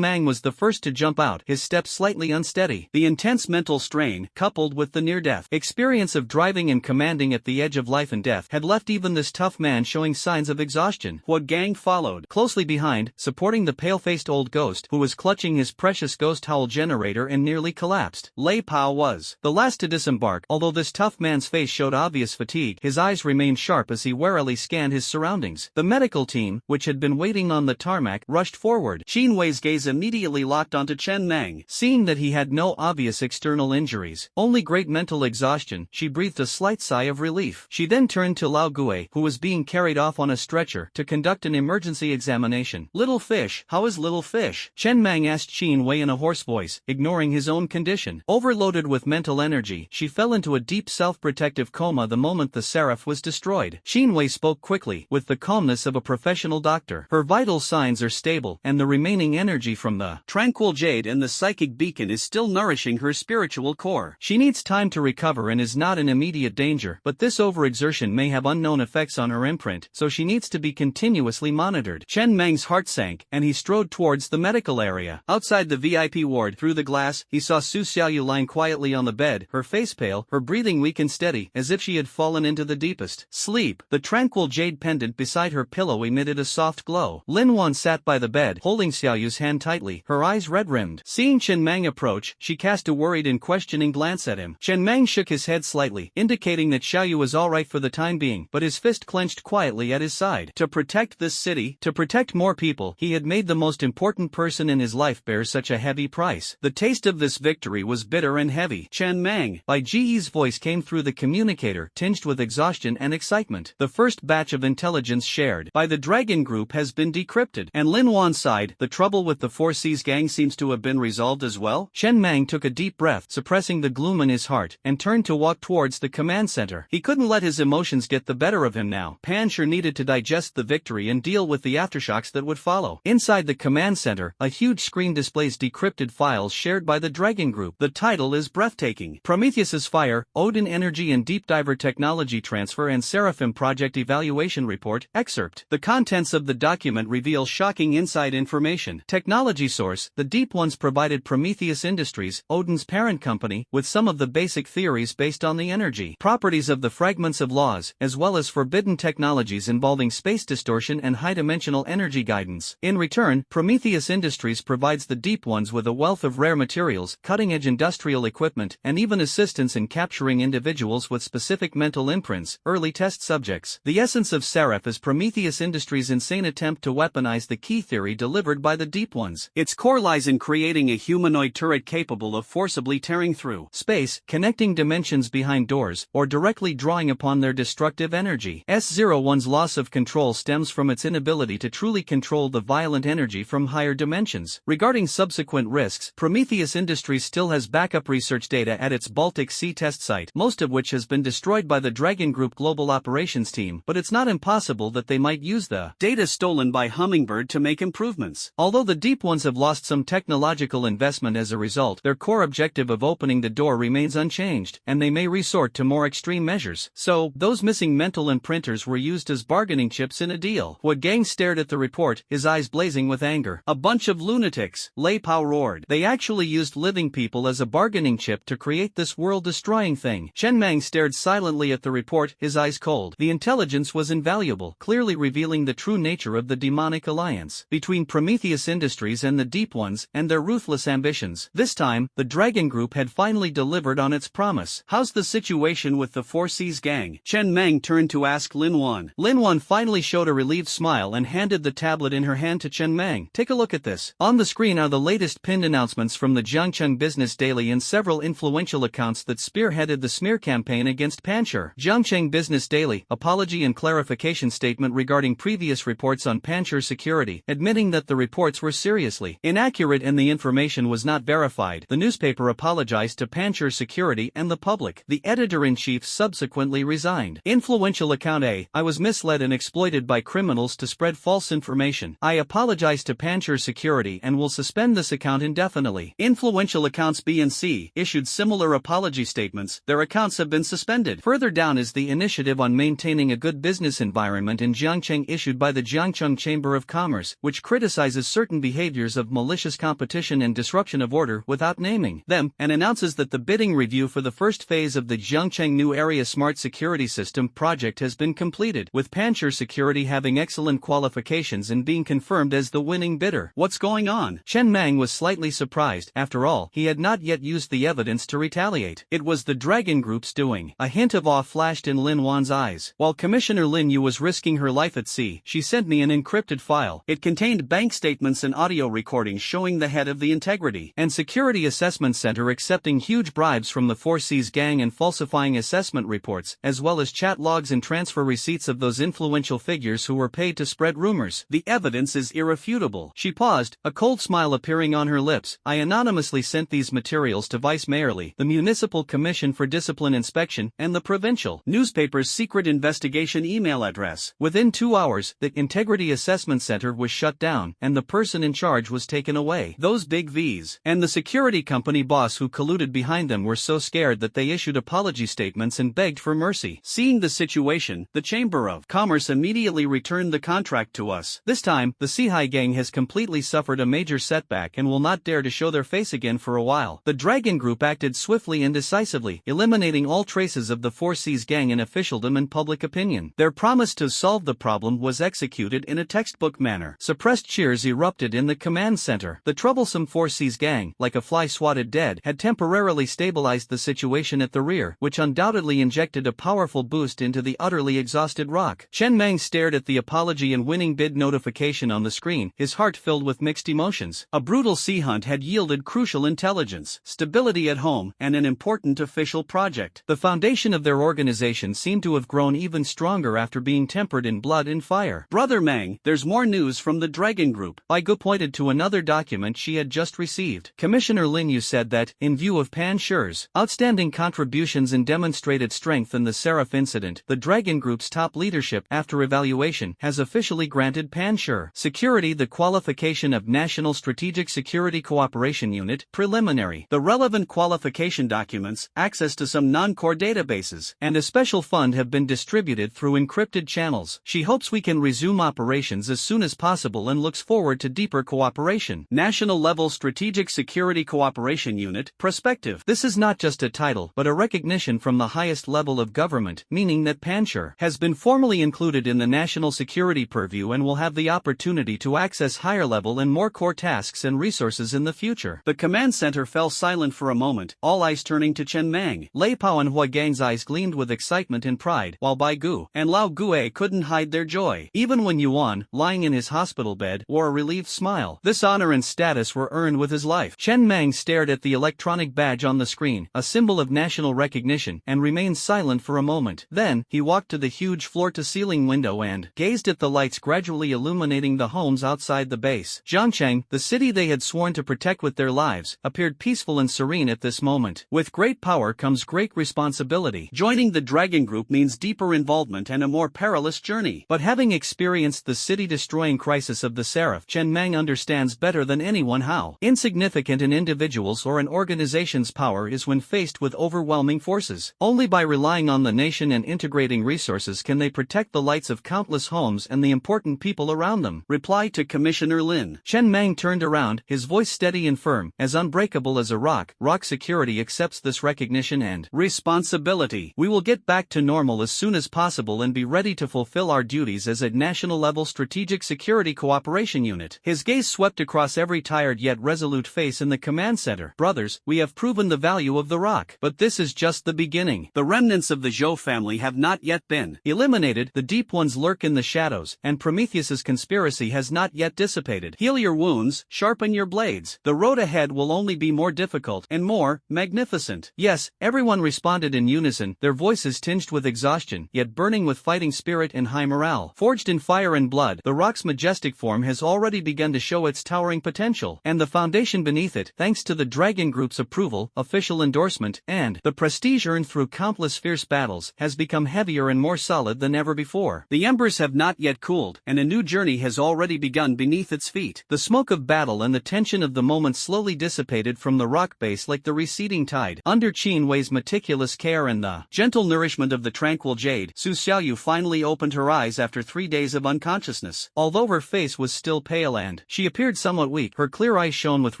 Mang was the first to jump out, his steps slightly unsteady. The intense mental strain, coupled with the near-death experience of driving and commanding at the edge of life and death, had left even this tough man showing signs of exhaustion. Hua Gang followed. Closely behind, supporting the pale-faced old ghost, who was clutching his precious ghost howl generator and nearly collapsed. Lei Pao was the last to disembark. Although this tough man's face showed obvious fatigue, his eyes remained sharp as he warily scanned his surroundings. The medical team, which had been waiting on the tarmac, rushed forward. Xin Wei's gaze immediately locked onto Chen Mang. Seeing that he had no obvious external injuries, only great mental exhaustion, she breathed a slight sigh of relief. She then turned to Lao Gui, who was being carried off on a stretcher, to conduct an emergency examination. Little fish, how is little fish? Chen Mang asked Xin Wei in a hoarse voice, ignoring his own condition. Overloaded with mental energy, she fell into a deep self-protective coma the moment the seraph was destroyed. Xin Wei spoke quickly, with the calmness of a professional doctor. Her vital signs are stable, and the remaining energy from the tranquil jade and the psychic beacon is still nourishing her spiritual core. She needs time to recover and is not in immediate danger, but this overexertion may have unknown effects on her imprint, so she needs to be continuously monitored. Chen Mang's heart sank, and he strode towards the medical area. Outside the VIP ward, through the glass, he saw Su Xiaoyu lying quietly on the bed, her face pale, her breathing weak and steady, as if she had fallen into the deepest sleep. The tranquil jade pendant beside her pillow emitted a soft glow. Lin Wan sat by the bed, holding Xiaoyu's hand tightly, her eyes red-rimmed. Seeing Chen Mang approach, she cast a worried and questioning glance at him. Chen Mang shook his head slightly, indicating that Xiaoyu was alright for the time being, but his fist clenched quietly at his side. To protect this city, to protect more people, he had made the most important person in his life bear such a heavy price. The taste of this victory was bitter and heavy. Chen Mang. Bai Ji's voice came through the communicator, tinged with exhaustion and excitement. The first batch of intelligence shared by the Dragon Group has been decrypted, and Lin Wan sighed. The trouble with the Four Seas gang seems to have been resolved as well. Chen Mang took a deep breath, suppressing the gloom in his heart, and turned to walk towards the command center. He couldn't let his emotions get the better of him now. Pan sure needed to digest the victory and deal with the aftershocks that would follow. Inside the command center, a huge screen displays decrypted files shared by the Dragon Group. The title is breathtaking. Prometheus's Fire, Odin Energy and Deep Diver Technology Transfer and Seraphim Project Evaluation Report. Excerpt. The contents of the document reveal shocking inside information. Technology source: the Deep Ones provided Prometheus Industries, Odin's parent company, with some of the basic theories based on on the energy properties of the fragments of laws, as well as forbidden technologies involving space distortion and high-dimensional energy guidance. In return, Prometheus Industries provides the Deep Ones with a wealth of rare materials, cutting-edge industrial equipment, and even assistance in capturing individuals with specific mental imprints, early test subjects. The essence of Seraph is Prometheus Industries' insane attempt to weaponize the key theory delivered by the Deep Ones. Its core lies in creating a humanoid turret capable of forcibly tearing through space, connecting dimensions behind doors, or directly drawing upon their destructive energy. S-01's loss of control stems from its inability to truly control the violent energy from higher dimensions. Regarding subsequent risks, Prometheus Industries still has backup research data at its Baltic Sea test site, most of which has been destroyed by the Dragon Group Global Operations Team, but it's not impossible that they might use the data stolen by Hummingbird to make improvements. Although the Deep Ones have lost some technological investment as a result, their core objective of opening the door remains unchanged, and they may resort to more extreme measures. So, those missing mental imprinters were used as bargaining chips in a deal. Hua Gang stared at the report, his eyes blazing with anger. A bunch of lunatics, Lei Pao roared. They actually used living people as a bargaining chip to create this world-destroying thing. Chen Mang stared silently at the report, his eyes cold. The intelligence was invaluable, clearly revealing the true nature of the demonic alliance between Prometheus Industries and the Deep Ones, and their ruthless ambitions. This time, the Dragon Group had finally delivered on its promise. How's the situation with the Four Seas gang? Chen Mang turned to ask Lin Wan. Lin Wan finally showed a relieved smile and handed the tablet in her hand to Chen Mang. Take a look at this. On the screen are the latest pinned announcements from the Jiangcheng Business Daily and several influential accounts that spearheaded the smear campaign against Pancher. Jiangcheng Business Daily, apology and clarification statement regarding previous reports on Pancher security, admitting that the reports were seriously inaccurate and the information was not verified. The newspaper apologized to Pancher security and the public. The editor-in-chief subsequently resigned. Influential account A, I was misled and exploited by criminals to spread false information. I apologize to Pancher security and will suspend this account indefinitely. Influential accounts B and C issued similar apology statements. Their accounts have been suspended. Further down is the initiative on maintaining a good business environment in Jiangcheng issued by the Jiangcheng Chamber of Commerce, which criticizes certain behaviors of malicious competition and disruption of order without naming them, and announces that the bidding review for the first phase of the Jiangcheng New Area Smart Security System project has been completed, with Pancher Security having excellent qualifications and being confirmed as the winning bidder. What's going on? Chen Mang was slightly surprised. After all, he had not yet used the evidence to retaliate. It was the Dragon Group's doing. A hint of awe flashed in Lin Wan's eyes. While Commissioner Lin Yu was risking her life at sea, she sent me an encrypted file. It contained bank statements and audio recordings showing the head of the Integrity and Security Assessment Center accepting huge bribes from the Four Seas gang and falsifying assessment reports, as well as chat logs and transfer receipts of those influential figures who were paid to spread rumors. The evidence is irrefutable. She paused, a cold smile appearing on her lips. I anonymously sent these materials to Vice Mayor Lee, the Municipal Commission for Discipline Inspection, and the provincial newspaper's secret investigation email address. Within 2 hours, the Integrity Assessment Center was shut down, and the person in charge was taken away. Those big V's and the security company boss who colluded behind them were so scared that they issued apology statements and begged for mercy. Seeing the situation, the Chamber of Commerce immediately returned the contract to us. This time, the Seahai gang has completely suffered a major setback and will not dare to show their face again for a while. The Dragon Group acted swiftly and decisively, eliminating all traces of the Four Seas gang in officialdom and public opinion. Their promise to solve the problem was executed in a textbook manner. Suppressed cheers erupted in the command center. The troublesome Four Seas gang, like a fly swatted dead, had temporarily stabilized the situation at the rear, which undoubtedly injected a powerful boost into the utterly exhausted Rock. Chen Mang stared at the apology and winning bid notification on the screen, his heart filled with mixed emotions. A brutal sea hunt had yielded crucial intelligence, stability at home, and an important official project. The foundation of their organization seemed to have grown even stronger after being tempered in blood and fire. Brother Mang, there's more news from the Dragon Group. Aigu pointed to another document she had just received. Commissioner Lin Yu said that, in view of Pan Sher's outstanding contributions and demonstrated strength in the Seraph incident, the Dragon Group's top leadership, after evaluation, has officially granted Pan Sher Security the qualification of National Strategic Security Cooperation Unit, preliminary. The relevant qualification documents, access to some non-core databases, and a special fund have been distributed through encrypted channels. She hopes we can resume operations as soon as possible and looks forward to deeper cooperation. National Level Strategic Security Cooperation Unit, prospective. This is not just a title, but a recognition from the highest level of government, meaning that Panchur has been formally included in the national security purview and will have the opportunity to access higher level and more core tasks and resources in the future. The command center fell silent for a moment, all eyes turning to Chen Mang. Lei Pao and Hua Gang's eyes gleamed with excitement and pride, while Bai Gu and Lao Gue couldn't hide their joy. Even when Yuan, lying in his hospital bed, wore a relieved smile. This honor and status were earned with his life. Chen Mang stared at the electronic badge on the screen, a symbol of national recognition, and remained silent for a moment. Then, he walked to the huge floor-to-ceiling window and gazed at the lights gradually illuminating the homes outside the base. Zhangcheng, the city they had sworn to protect with their lives, appeared peaceful and serene at this moment. With great power comes great responsibility. Joining the Dragon Group means deeper involvement and a more perilous journey. But having experienced the city-destroying crisis of the Seraph, Chen Mang understands better than anyone how insignificant an individual's or an organization's power is when faced with overwhelming forces. Only by relying on the nation and integrating resources can they protect the lights of countless homes and the important people around them. Reply to Commissioner Lin. Chen Mang turned around, his voice steady and firm, as unbreakable as a rock. Rock Security accepts this recognition and responsibility. We will get back to normal as soon as possible and be ready to fulfill our duties as a national-level strategic security cooperation unit. His gaze swept across every tired yet resolute face in the command center. Brothers, we have proven the value of the rock. But this is just the beginning. The remnants of the Zhou family have not yet been eliminated, the deep ones lurk in the shadows, and Prometheus's conspiracy has not yet dissipated. Heal your wounds, sharpen your blades. The road ahead will only be more difficult and more magnificent. Yes, everyone responded in unison, their voices tinged with exhaustion, yet burning with fighting spirit and high morale. Forged in fire and blood, the rock's majestic form has already begun to show its towering potential, and the foundation beneath it, thanks to the Dragon Group's approval, official endorsement, and the prestige earned through countless fierce battles, has become heavier and more solid than ever before. The embers have not yet cooled, and a new journey has already begun beneath its feet. The smoke of battle and the tension of the moment slowly dissipated from the rock base like the receding tide. Under Qin Wei's meticulous care and the gentle nourishment of the tranquil jade, Su Xiaoyu finally opened her eyes after 3 days of unconsciousness. Although her face was still pale and she appeared somewhat weak, her clear eyes shone with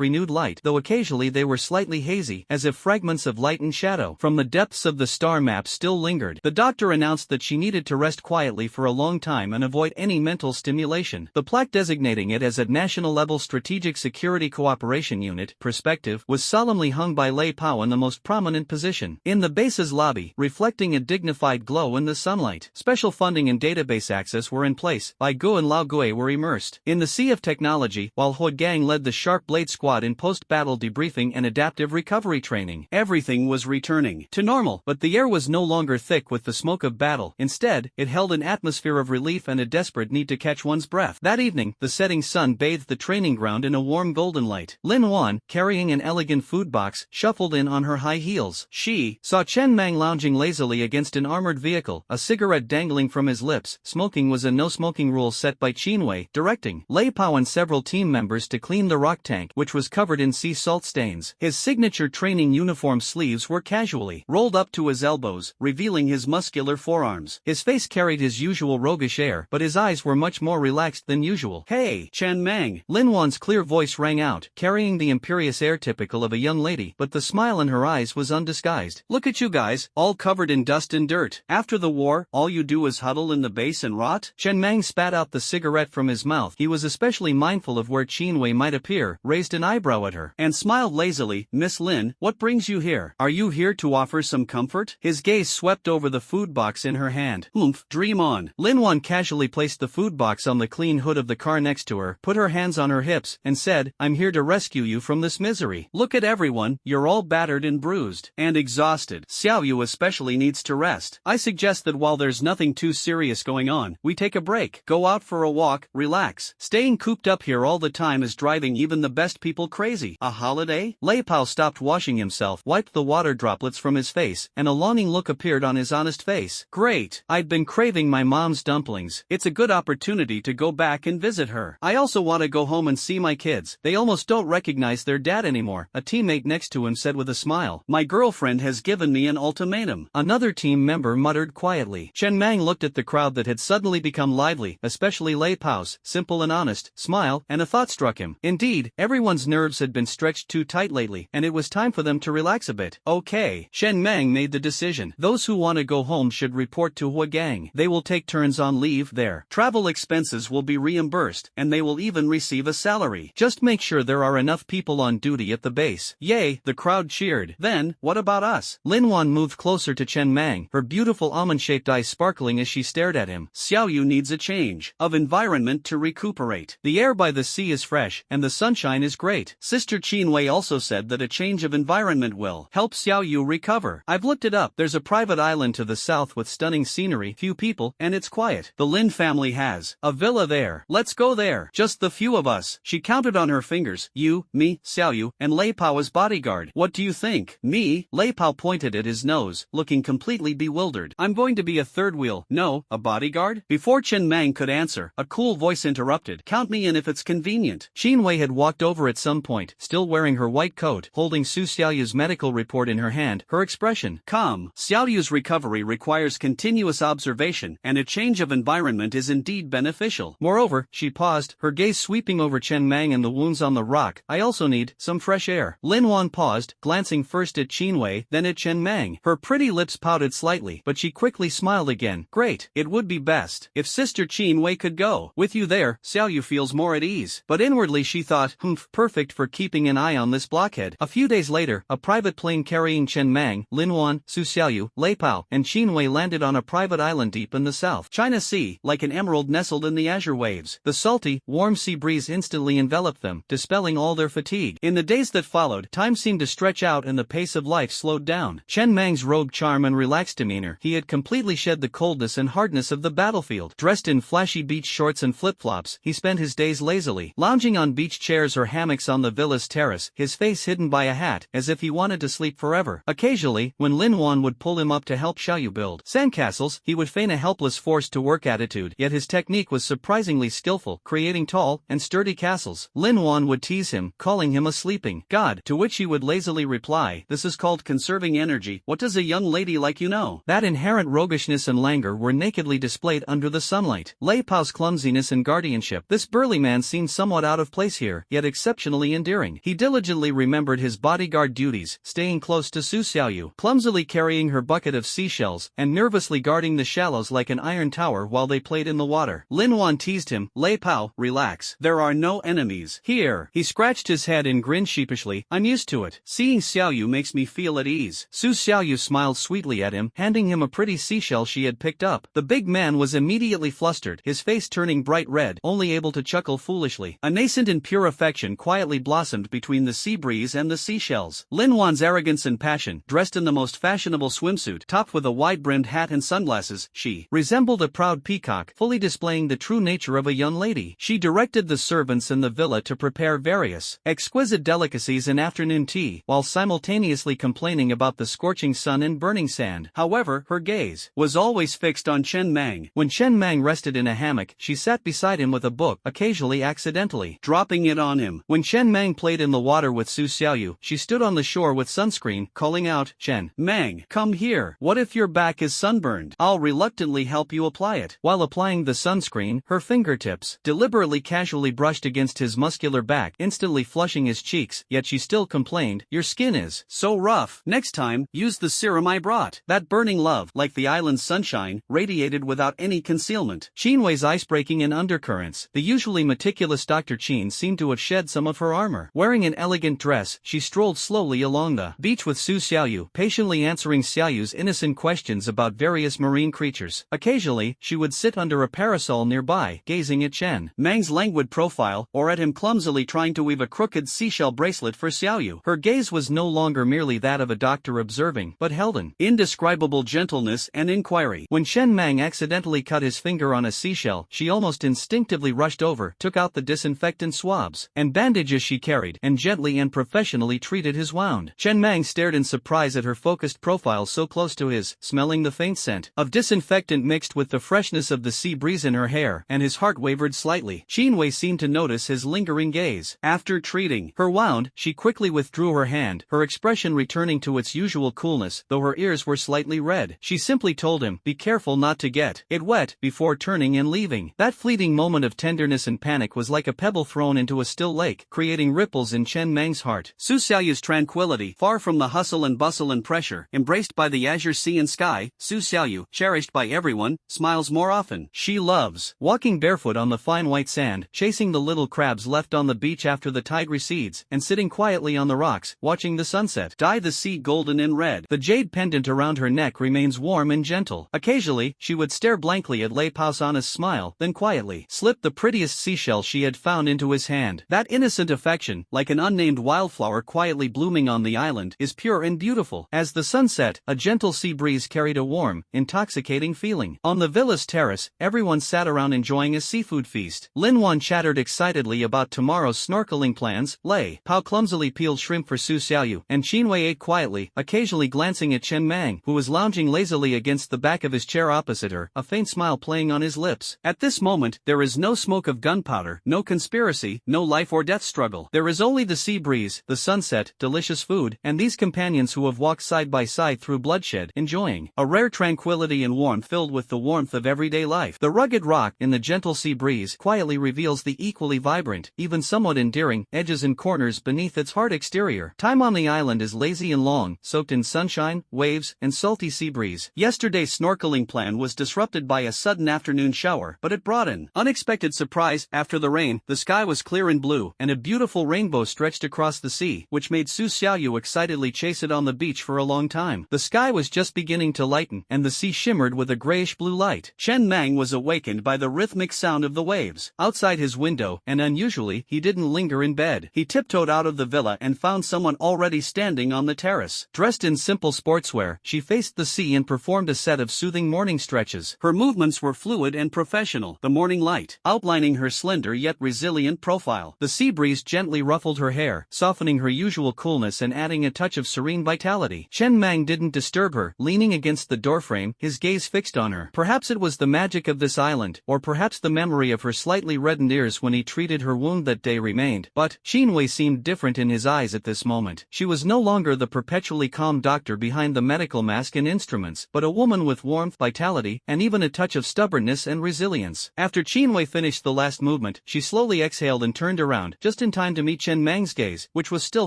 renewed light, though occasionally they were slightly hazy, as if fragments of light and shadow from the depths of the star map still lingered. The doctor announced that she needed to rest quietly for a long time and avoid any mental stimulation. The plaque designating it as a national-level strategic security cooperation unit, Perspective, was solemnly hung by Lei Pao in the most prominent position. In the base's lobby, reflecting a dignified glow in the sunlight, special funding and database access were in place. Bai Gu and Lao Gue were immersed in the sea of technology, while Hua Gang led the Sharp Blade Squad in post-battle debriefing and adaptive recovery training. Everything was returning to normal, but the air was no longer thick with the smoke of battle. Instead, it held an atmosphere of relief and a desperate need to catch one's breath. That evening, the setting sun bathed the training ground in a warm golden light. Lin Wan, carrying an elegant food box, shuffled in on her high heels. She saw Chen Mang lounging lazily against an armored vehicle, a cigarette dangling from his lips. Smoking was a no-smoking rule set by Qin Wei, directing Lei Pao and several team members to clean the rock tank, which was covered in sea salt stains. His signature training uniform sleeves were casually rolled up to his elbows, revealing his muscular forearms. His face carried his usual roguish air, but his eyes were much more relaxed than usual. Hey, Chen Mang! Lin Wan's clear voice rang out, carrying the imperious air typical of a young lady, but the smile in her eyes was undisguised. Look at you guys, all covered in dust and dirt. After the war, all you do is huddle in the base and rot? Chen Mang spat out the cigarette from his mouth. He was especially mindful of where Qin Wei might appear, raised an eyebrow at her, and smiled lazily. Miss Lin, what brings you here? Are you here to offer some comfort? His gaze swept over the food box in her hand. Dream on. Lin Wan casually placed the food box on the clean hood of the car next to her, put her hands on her hips, and said, I'm here to rescue you from this misery. Look at everyone, you're all battered and bruised. And exhausted. Xiaoyu especially needs to rest. I suggest that while there's nothing too serious going on, we take a break. Go out for a walk, relax. Staying cooped up here all the time is driving even the best people crazy. A holiday? Lei Pao stopped washing himself, wiped the water droplets from his face, and a longing look appeared on his honest face. Great. I'd been craving my mom's dumplings. It's a good opportunity to go back and visit her. I also want to go home and see my kids. They almost don't recognize their dad anymore, a teammate next to him said with a smile. My girlfriend has given me an ultimatum. Another team member muttered quietly. Chen Mang looked at the crowd that had suddenly become lively, especially Lei Pao's simple and honest smile, and a thought struck him. Indeed, everyone's nerves had been stretched too tight lately, and it was time for them to relax a bit. Okay. Yay! Chen Meng made the decision. Those who want to go home should report to Hua Gang. They will take turns on leave there. Travel expenses will be reimbursed, and they will even receive a salary. Just make sure there are enough people on duty at the base. Yay! The crowd cheered. Then, what about us? Lin Wan moved closer to Chen Meng, her beautiful almond-shaped eyes sparkling as she stared at him. Xiao Yu needs a change of environment to recuperate. The air by the sea is fresh, and the sunshine is great. Sister Qin Wei also said that a change of environment will help Xiao Yu recover. I've looked it up. There's a private island to the south with stunning scenery, few people, and it's quiet. The Lin family has a villa there. Let's go there. Just the few of us. She counted on her fingers. You, me, Xiao Yu, and Lei Pao as bodyguard. What do you think? Me? Lei Pao pointed at his nose, looking completely bewildered. I'm going to be a third wheel. No, a bodyguard? Before Chen Meng could answer, a cool voice interrupted. Count me in if it's convenient. Qin Wei had walked over at some point, still wearing her white coat, holding Su Xiaoyu's medical report in her hand, her expression calm. Xiaoyu's recovery requires continuous observation, and a change of environment is indeed beneficial. Moreover, she paused, her gaze sweeping over Chen Meng and the wounds on the rock. I also need some fresh air. Lin Wan paused, glancing first at Qin Wei, then at Chen Meng. Her pretty lips pouted slightly, but she quickly smiled again. Great, it would be best if Sister Qin Wei could go. With you there, Xiaoyu feels more at ease. But inwardly she thought, humph, perfect for keeping an eye on this blockhead. A few days later, a private plane carrying Chen Meng, Lin Wan, Su Xiaoyu, Lei Pao, and Qin Wei landed on a private island deep in the South China Sea, like an emerald nestled in the azure waves. The salty, warm sea breeze instantly enveloped them, dispelling all their fatigue. In the days that followed, time seemed to stretch out and the pace of life slowed down. Chen Meng's robed charm and relaxed demeanor, he had completely shed the coldness and hardness of the battlefield. Dressed in flashy beach shorts and flip-flops, he spent his days lazily, lounging on beach chairs or hammocks on the villa's terrace, his face hidden by a hat, as if he wanted to sleep forever. Occasionally, when Lin Wan would pull him up to help Xiaoyu build sandcastles, he would feign a helpless forced-to-work attitude, yet his technique was surprisingly skillful, creating tall and sturdy castles. Lin Wan would tease him, calling him a sleeping god, to which he would lazily reply, "This is called conserving energy. What does a young lady like you know?" That inherent roguishness and languor were nakedly displayed under the sunlight. Lei Pao's clumsiness and guardianship. This burly man seemed somewhat out of place here, yet exceptionally endearing. He diligently remembered his bodyguard duties, staying close to Su Xiaoyu, clumsily carrying her bucket of seashells, and nervously guarding the shallows like an iron tower while they played in the water. Lin Wan teased him, "Lei Pao, relax. There are no enemies here." He scratched his head and grinned sheepishly, "I'm used to it. Seeing Xiaoyu makes me feel at ease." Su Xiaoyu smiled sweetly at him, handing him a pretty seashell she had picked up. The big man was immediately flustered, his face turning bright red, only able to chuckle foolishly. A nascent and pure affection quietly blossomed between the sea breeze and the seashells. Lin Wan's arrogance and passion, dressed in the most fashionable swimsuit, topped with a wide-brimmed hat and sunglasses, she resembled a proud peacock, fully displaying the true nature of a young lady. She directed the servants in the villa to prepare various exquisite delicacies and afternoon tea, while simultaneously complaining about the scorching sun and burning sand. However, her gaze was always fixed on Chen Meng. When Chen Meng rested in a hammock, she sat beside him with a book, occasionally accidentally dropping it on him. When Chen Meng played in the water with Su Xiaoyu, she stood on the shore with sunscreen, calling out, "Chen Meng, come here. What if your back is sunburned? I'll reluctantly help you apply it." While applying the sunscreen, her fingertips deliberately casually brushed against his muscular back, instantly flushing his cheeks, yet she still complained, "Your skin is so rough. Next time, use the serum I brought." That burning love, like the island's sunshine, radiated without any concealment. Qin Wei's ice-breaking and undercurrents. The usually meticulous Dr. Qin seemed to have shed some of her armor. Wearing an elegant dress, she strolled slowly along the beach with Su Xiaoyu, patiently answering Xiaoyu's innocent questions about various marine creatures. Occasionally, she would sit under a parasol nearby, gazing at Chen Meng's languid profile, or at him clumsily trying to weave a crooked seashell bracelet for Xiaoyu. Her gaze was no longer merely that of a doctor observing, but held an indescribable gentleness and inquiry. When Chen Meng accidentally cut his finger on a seashell, she almost instinctively rushed over, took out the disinfectant swabs and bandages she carried, and gently and professionally treated his wound. Chen Meng stared in surprise at her focused profile so close to his, smelling the faint scent of disinfectant mixed with the freshness of the sea breeze in her hair, and his heart wavered slightly. Qin Wei seemed to notice his lingering gaze. After treating her wound, she quickly withdrew her hand, her expression returning to its usual coolness, though her ears were slightly red. She simply told him, "Be careful not to get it wet," before turning and leaving. That fleeting moment of tenderness and panic was like a pebble thrown into a still lake, creating ripples in Chen Meng's heart. Su Xiaoyu's tranquility, far from the hustle hustle and pressure, embraced by the azure sea and sky, Su Xiaoyu, cherished by everyone, smiles more often. She loves walking barefoot on the fine white sand, chasing the little crabs left on the beach after the tide recedes, and sitting quietly on the rocks, watching the sunset dye the sea golden and red. The jade pendant around her neck remains warm and gentle. Occasionally, she would stare blankly at Lei Pao's honest smile, then quietly slip the prettiest seashell she had found into his hand. That innocent affection, like an unnamed wildflower quietly blooming on the island, is pure and beautiful. As the sun set, a gentle sea breeze carried a warm, intoxicating feeling. On the villa's terrace, everyone sat around enjoying a seafood feast. Lin Wan chattered excitedly about tomorrow's snorkeling plans. Lei Pao clumsily peeled shrimp for Su Xiaoyu, and Qinwei ate quietly, occasionally glancing at Chen Mang, who was lounging lazily against the back of his chair opposite her, a faint smile playing on his lips. At this moment, there is no smoke of gunpowder, no conspiracy, no life or death struggle. There is only the sea breeze, the sunset, delicious food, and these companions who have walked side by side through bloodshed, enjoying a rare tranquility and warmth filled with the warmth of everyday life. The rugged rock in the gentle sea breeze quietly reveals the equally vibrant, even somewhat endearing, edges and corners beneath its hard exterior. Time on the island is lazy and long, soaked in sunshine, waves, and salty sea breeze. Yesterday's snorkeling plan was disrupted by a sudden afternoon shower, but it brought an unexpected surprise. After the rain, the sky was clear and blue, and a beautiful rainbow stretched across the sea, which made Su Xiaoyu excitedly chase it on the beach for a long time. The sky was just beginning to lighten, and the sea shimmered with a grayish-blue light. Chen Mang was awakened by the rhythmic sound of the waves outside his window, and unusually, he didn't linger in bed. He tiptoed out of the villa and found someone already standing on the terrace. Dressed in simple sportswear, she faced the sea and performed a set of soothing morning stretches. Her movements were fluid and professional, the morning light outlining her slender yet resilient profile. The sea breeze gently ruffled her hair, softening her usual coolness and adding a touch of serene vitality. Chen Mang didn't disturb her, leaning against the doorframe, his gaze fixed on her. Perhaps it was the magic of this island, or perhaps the memory of her slightly reddened ears when he treated her wound that day remained, but Qinwei seemed different in his eyes at this moment. She was no longer the perpetually calm doctor behind the medical mask and instruments, but a woman with warmth, vitality, and even a touch of stubbornness and resilience. After Qinwei finished the last movement, she slowly exhaled and turned around, just in time to meet Chen Mang's gaze, which was still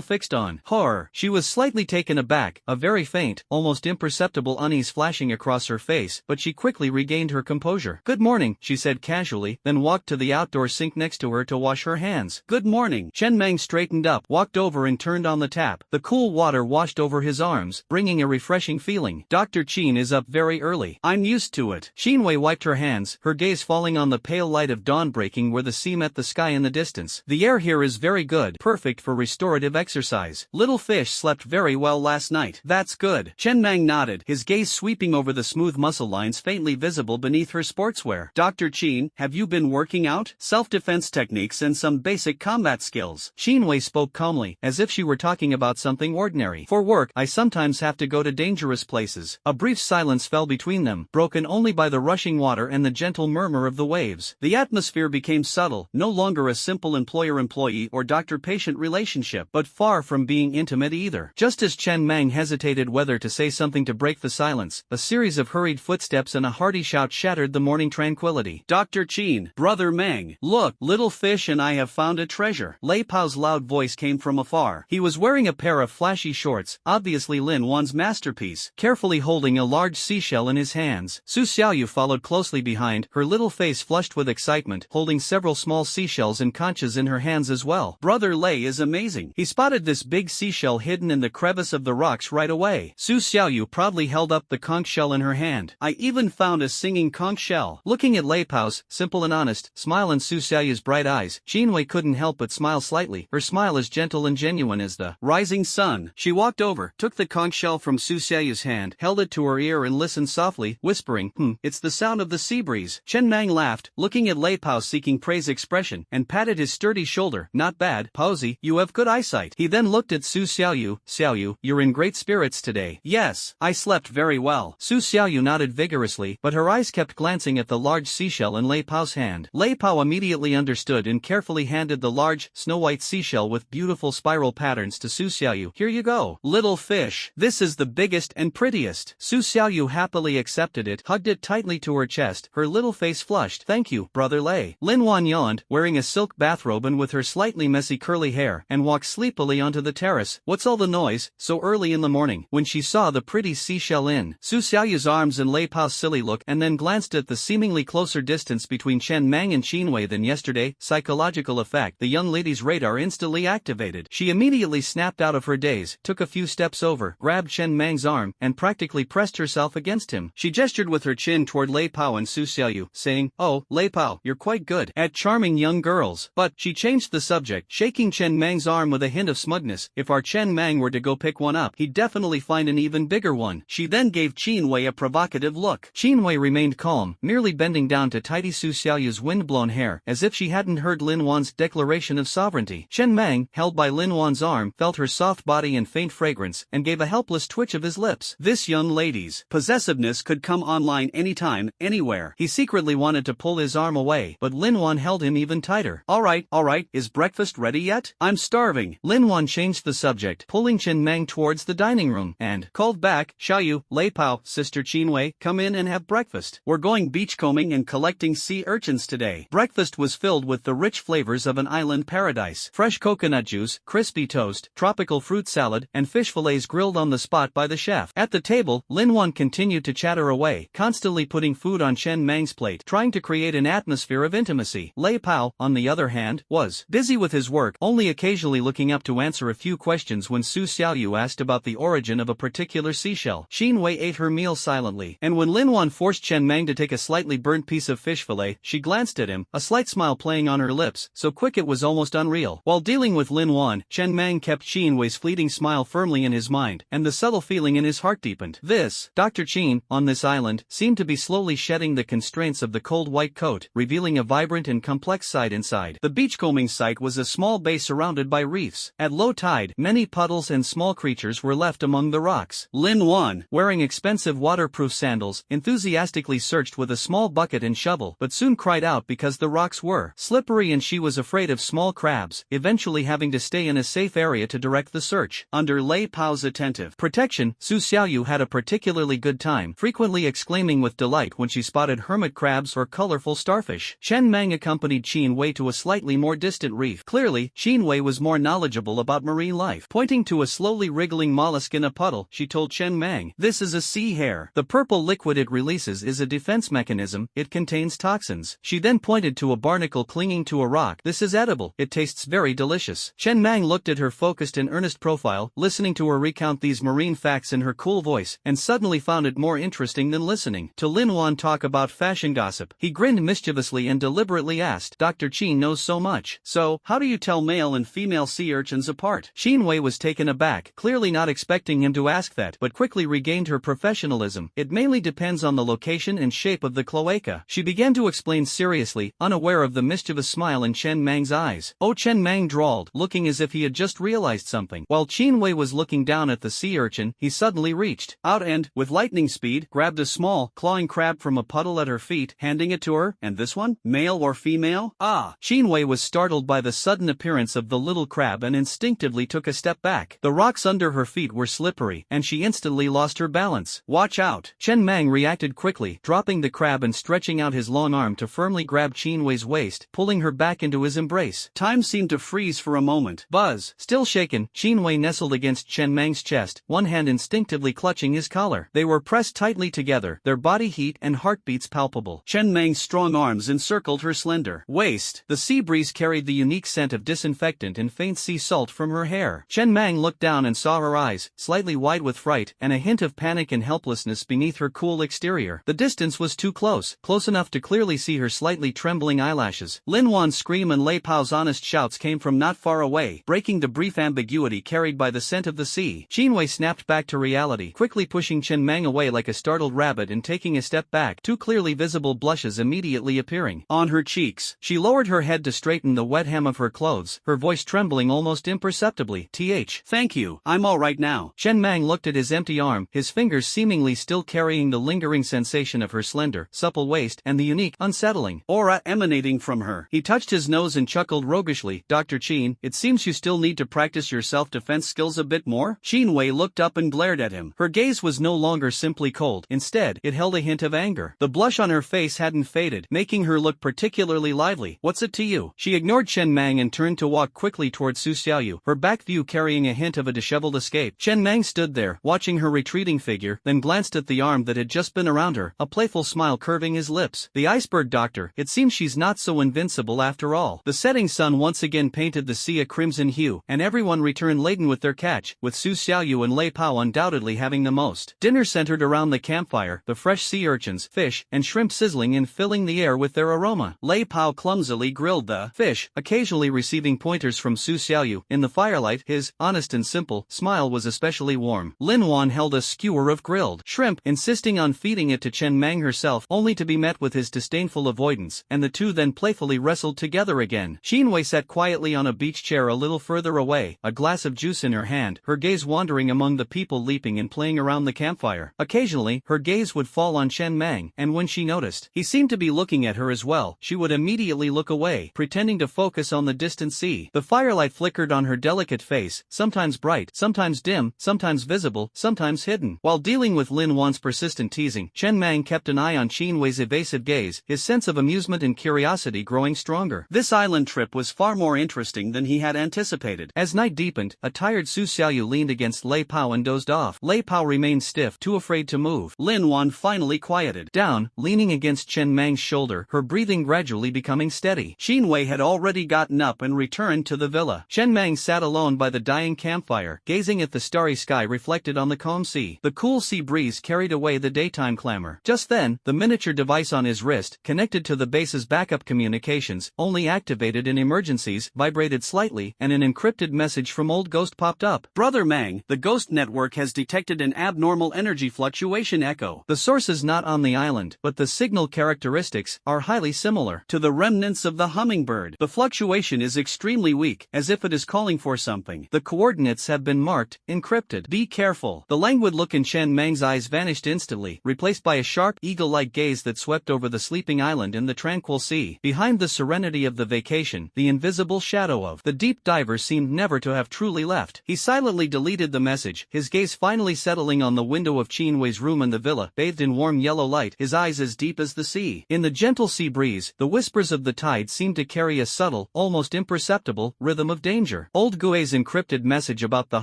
fixed on her. She was slightly taken aback, a very faint, almost imperceptible unease flashing across her face, but she quickly regained her composure. "Good morning," she said casually, then walked to the outdoor sink next to her to wash her hands. "Good morning." Chen Mang straightened up, walked over and turned on the tap. The cool water washed over his arms, bringing a refreshing feeling. "Dr. Qin is up very early. I'm used to it." Qinwei wiped her hands, her gaze falling on the pale light of dawn breaking where the sea met the sky in the distance. "The air here is very good, perfect for restorative exercise. Little fish slept very well last night." "That's good." Chen Mang nodded, his gaze sweeping over the smooth muscle lines faintly visible beneath her sportswear. "Dr. Qin, have you been working out? Self-defense techniques and some basic combat skills." Qinwei spoke calmly, as if she were talking about something ordinary. "For work, I sometimes have to go to dangerous places." A brief silence fell between them, broken only by the rushing water and the gentle murmur of the waves. The atmosphere became subtle, no longer a simple employer-employee or doctor-patient relationship, but far from being intimate either. Just as Chen Mang hesitated whether to say something to break the silence, a series of hurried footsteps and a hearty shout shattered the morning tranquility. "Dr. Qin, Brother Mang, look, little fish and I have found a treasure." Lei Pao's loud voice came from afar. He was wearing a pair of flashy shorts, obviously Lin Wan's masterpiece, carefully holding a large seashell in his hands. Su Xiaoyu followed closely behind, her little face flushed with excitement, holding several small seashells and conches in her hands as well. "Brother Lei is amazing. He spotted this big seashell hidden in the crevice of the rocks right away." Su Xiaoyu proudly held up the conch shell in her hand. "I even found a singing conch shell." Looking at Lei Pao's simple and honest smile and Su Xiaoyu's bright eyes, Qinwei couldn't help but smile slightly, her smile as gentle and genuine as the rising sun. She walked over, took the conch shell from Su Xiaoyu's hand, held it to her ear and listened softly, whispering, "It's the sound of the sea breeze." Chen Mang laughed, looking at Lei Pao's seeking praise expression, and patted his sturdy shoulder. "Not bad, Paozi, you have good eyesight." He then looked at Su Xiaoyu. "Xiaoyu, you're in great spirits today." "Yes, I slept very well." Su Xiaoyu nodded vigorously, but her eyes kept glancing at the large seashell in Lei Pao's hand. Lei Pao immediately understood and carefully handed the large, snow-white seashell with beautiful spiral patterns to Su Xiaoyu. "Here you go, little fish. This is the biggest and prettiest." Su Xiaoyu happily accepted it, hugged it tightly to her chest, her little face flushed. "Thank you, Brother Lei." Lin Wan yawned, wearing a silk bathrobe and with her slightly messy curly hair, and walked sleepily onto the terrace. "What's all the noise?" so early in the morning. When she saw the pretty seashell in Su Xiaoyu's arms and Lei Pao's silly look and then glanced at the seemingly closer distance between Chen Mang and Qin Wei than yesterday, psychological effect, the young lady's radar instantly activated. She immediately snapped out of her daze, took a few steps over, grabbed Chen Mang's arm, and practically pressed herself against him. She gestured with her chin toward Lei Pao and Su Xiaoyu, saying, "Oh, Lei Pao, you're quite good at charming young girls." But she changed the subject, shaking Chen Mang's arm with a hint of smugness. If our Chen Mang were to go pick one up, he'd definitely find an even bigger one. She then gave Qin Wei a provocative look. Qin Wei remained calm, merely bending down to tidy Su Xiaoyu's windblown hair, as if she hadn't heard Lin Wan's declaration of sovereignty. Chen Mang, held by Lin Wan's arm, felt her soft body and faint fragrance, and gave a helpless twitch of his lips. This young lady's possessiveness could come online anytime, anywhere. He secretly wanted to pull his arm away, but Lin Wan held him even tighter. All right, is breakfast ready yet? I'm starving." Lin Wan changed the subject, pulling Chen Mang towards the dining room, and called back, "Xiaoyu, Lei Pao, Sister Qin Wei, come in and have breakfast. We're going beachcombing and collecting sea urchins today." Breakfast was filled with the rich flavors of an island paradise. Fresh coconut juice, crispy toast, tropical fruit salad, and fish fillets grilled on the spot by the chef. At the table, Lin Wan continued to chatter away, constantly putting food on Chen Mang's plate, trying to create an atmosphere of intimacy. Lei Pao, on the other hand, was busy with his work, only occasionally looking up to answer a few questions when Su Xiaoyu asked about the origin of a particular seashell. Qin Wei ate her meal silently, and when Lin Wan forced Chen Mang to take a slightly burnt piece of fish fillet, she glanced at him, a slight smile playing on her lips, so quick it was almost unreal. While dealing with Lin Wan, Chen Mang kept Qin Wei's fleeting smile firmly in his mind, and the subtle feeling in his heart deepened. This, Dr. Qin, on this island, seemed to be slowly shedding the constraints of the cold white coat, revealing a vibrant and complex side inside. The beachcombing site was a small bay surrounded by reefs. At low tide, many puddles and small creatures were left among the rocks. Lin Wan, wearing expensive waterproof sandals, enthusiastically searched with a small bucket and shovel, but soon cried out because the rocks were slippery and she was afraid of small crabs, eventually having to stay in a safe area to direct the search. Under Lei Pao's attentive protection, Su Xiaoyu had a particularly good time, frequently exclaiming with delight when she spotted hermit crabs or colorful starfish. Chen Mang accompanied Qin Wei to a slightly more distant reef. Clearly, Qin Wei was more knowledgeable about marine life. Pointing to a slowly wriggling mollusk in a puddle, she told Chen Mang, "This is a sea hare. The purple liquid it releases is a defense mechanism, it contains toxins." She then pointed to a barnacle clinging to a rock. "This is edible, it tastes very delicious." Chen Mang looked at her focused and earnest profile, listening to her recount these marine facts in her cool voice, and suddenly found it more interesting than listening to Lin Wan talk about fashion gossip. He grinned mischievously and deliberately asked, "Dr. Qin knows so much. So, how do you tell male and female sea urchins apart?" Qin Wei was taken aback, clearly not expecting him to ask that, but quickly regained her professionalism. "It mainly depends on the location and shape of the cloaca," she began to explain seriously, unaware of the mischievous smile in Chen Mang's eyes. "Oh," Chen Mang drawled, looking as if he had just realized something. While Qin Wei was looking down at the sea urchin, he suddenly reached out and, with lightning speed, grabbed a small, clawing crab from a puddle at her feet, handing it to her. "And this one? Male or female?" "Ah!" Qin Wei was startled by the sudden appearance of the little crab and instinctively took a step back. The rocks under her feet were slippery, and she instantly lost her balance. "Watch out!" Chen Mang reacted quickly, dropping the crab and stretching out his long arm to firmly grab Qin Wei's waist, pulling her back into his embrace. Time seemed to freeze for a moment. Buzz! Still shaken, Qin Wei nestled against Chen Mang's chest, one hand instinctively clutching his collar. They were pressed tightly together, their body heat and heartbeats palpable. Chen Mang's strong arms encircled her slender waist. The sea breeze carried the unique scent of disinfectant and faint sea salt from her hair. Chen Mang looked down and saw her eyes, slightly wide with fright, and a hint of panic and helplessness beneath her cool exterior. The distance was too close enough to clearly see her slightly trembling eyelashes. Lin Wan's scream and Lei Pao's honest shouts came from not far away, breaking the brief ambiguity carried by the scent of the sea. Qin Wei snapped back to reality, quickly pushing Chen Mang away like a startled rabbit and taking a step back, two clearly visible blushes immediately appearing on her cheeks. She lowered her head to straighten the wet hem of her clothes, her voice trembling almost imperceptibly. Thank you, I'm all right now." Chen Mang looked at his empty arm, his fingers seemingly still carrying the lingering sensation of her slender, supple waist and the unique, unsettling aura emanating from her. He touched his nose and chuckled roguishly. "Dr. Qin, it seems you still need to practice your self-defense skills a bit more?" Qin Wei looked up and glared at him. Her gaze was no longer simply cold, instead, it held a hint of anger. The blush on her face hadn't faded, making her look particularly lively. "What's it to you?" She ignored Chen Mang and turned to walk quickly towards Su Xiaoyu, her back view carrying a hint of a disheveled disheveled escape. Chen Mang stood there, watching her retreating figure, then glanced at the arm that had just been around her, a playful smile curving his lips. The iceberg doctor, it seems she's not so invincible after all. The setting sun once again painted the sea a crimson hue, and everyone returned laden with their catch, with Su Xiaoyu and Lei Pao undoubtedly having the most. Dinner centered around the campfire, the fresh sea urchins, fish, and shrimp sizzling and filling the air with their aroma. Lei Pao clumsily grilled the fish, occasionally receiving pointers from Su Xiaoyu. In the firelight, his honest and simple smile was especially warm. Lin Wan held a skewer of grilled shrimp, insisting on feeding it to Chen Mang herself, only to be met with his disdainful avoidance, and the two then playfully wrestled together again. Qinwei sat quietly on a beach chair a little further away, a glass of juice in her hand, her gaze wandering among the people leaping and playing around the campfire. Occasionally, her gaze would fall on Chen Mang, and when she noticed he seemed to be looking at her as well, she would immediately look away, pretending to focus on the distant sea. The firelight flickered on her delicate face, sometimes bright, sometimes dim, sometimes visible, sometimes hidden. While dealing with Lin Wan's persistent teasing, Chen Mang kept an eye on Qinwei's evasive gaze, his sense of amusement and curiosity growing stronger. This island trip was far more interesting than he had anticipated. As night deepened, a tired Su Xiaoyu leaned against Lei Pao and dozed off. Lei Pao remained stiff, too afraid to move. Lin Wan finally quieted down, leaning against Chen Mang's shoulder, her breathing gradually becoming steady. Qinwei had already gotten up and returned to the villa. Chen Mang sat alone by the dying campfire, gazing at the starry sky reflected on the calm sea. The cool sea breeze carried away the daytime clamor. Just then, the miniature device on his wrist, connected to the base's backup communications, only activated in emergencies, vibrated slightly, and an encrypted message from Old Ghost popped up. Brother Mang, the Ghost Network has detected an abnormal energy fluctuation echo. The source is not on the island, but the signal characteristics are highly similar to the remnants of the hummingbird. The fluctuation is extremely weak, as if it is calling for something. The coordinates have been marked, encrypted. Be careful. The languid look in Chen Mang's eyes vanished instantly, replaced by a sharp, eagle-like gaze that swept over the sleeping island and the tranquil sea. Behind the serenity of the vacation, the invisible shadow of the deep diver seemed never to have truly left. He silently deleted the message, his gaze finally settling on the window of Qinwei's room in the villa, bathed in warm yellow light, his eyes as deep as the sea. In the gentle sea breeze, the whispers of the tide seemed to carry a subtle, almost imperceptible, rhythm of danger. Old Gui's encrypted message about the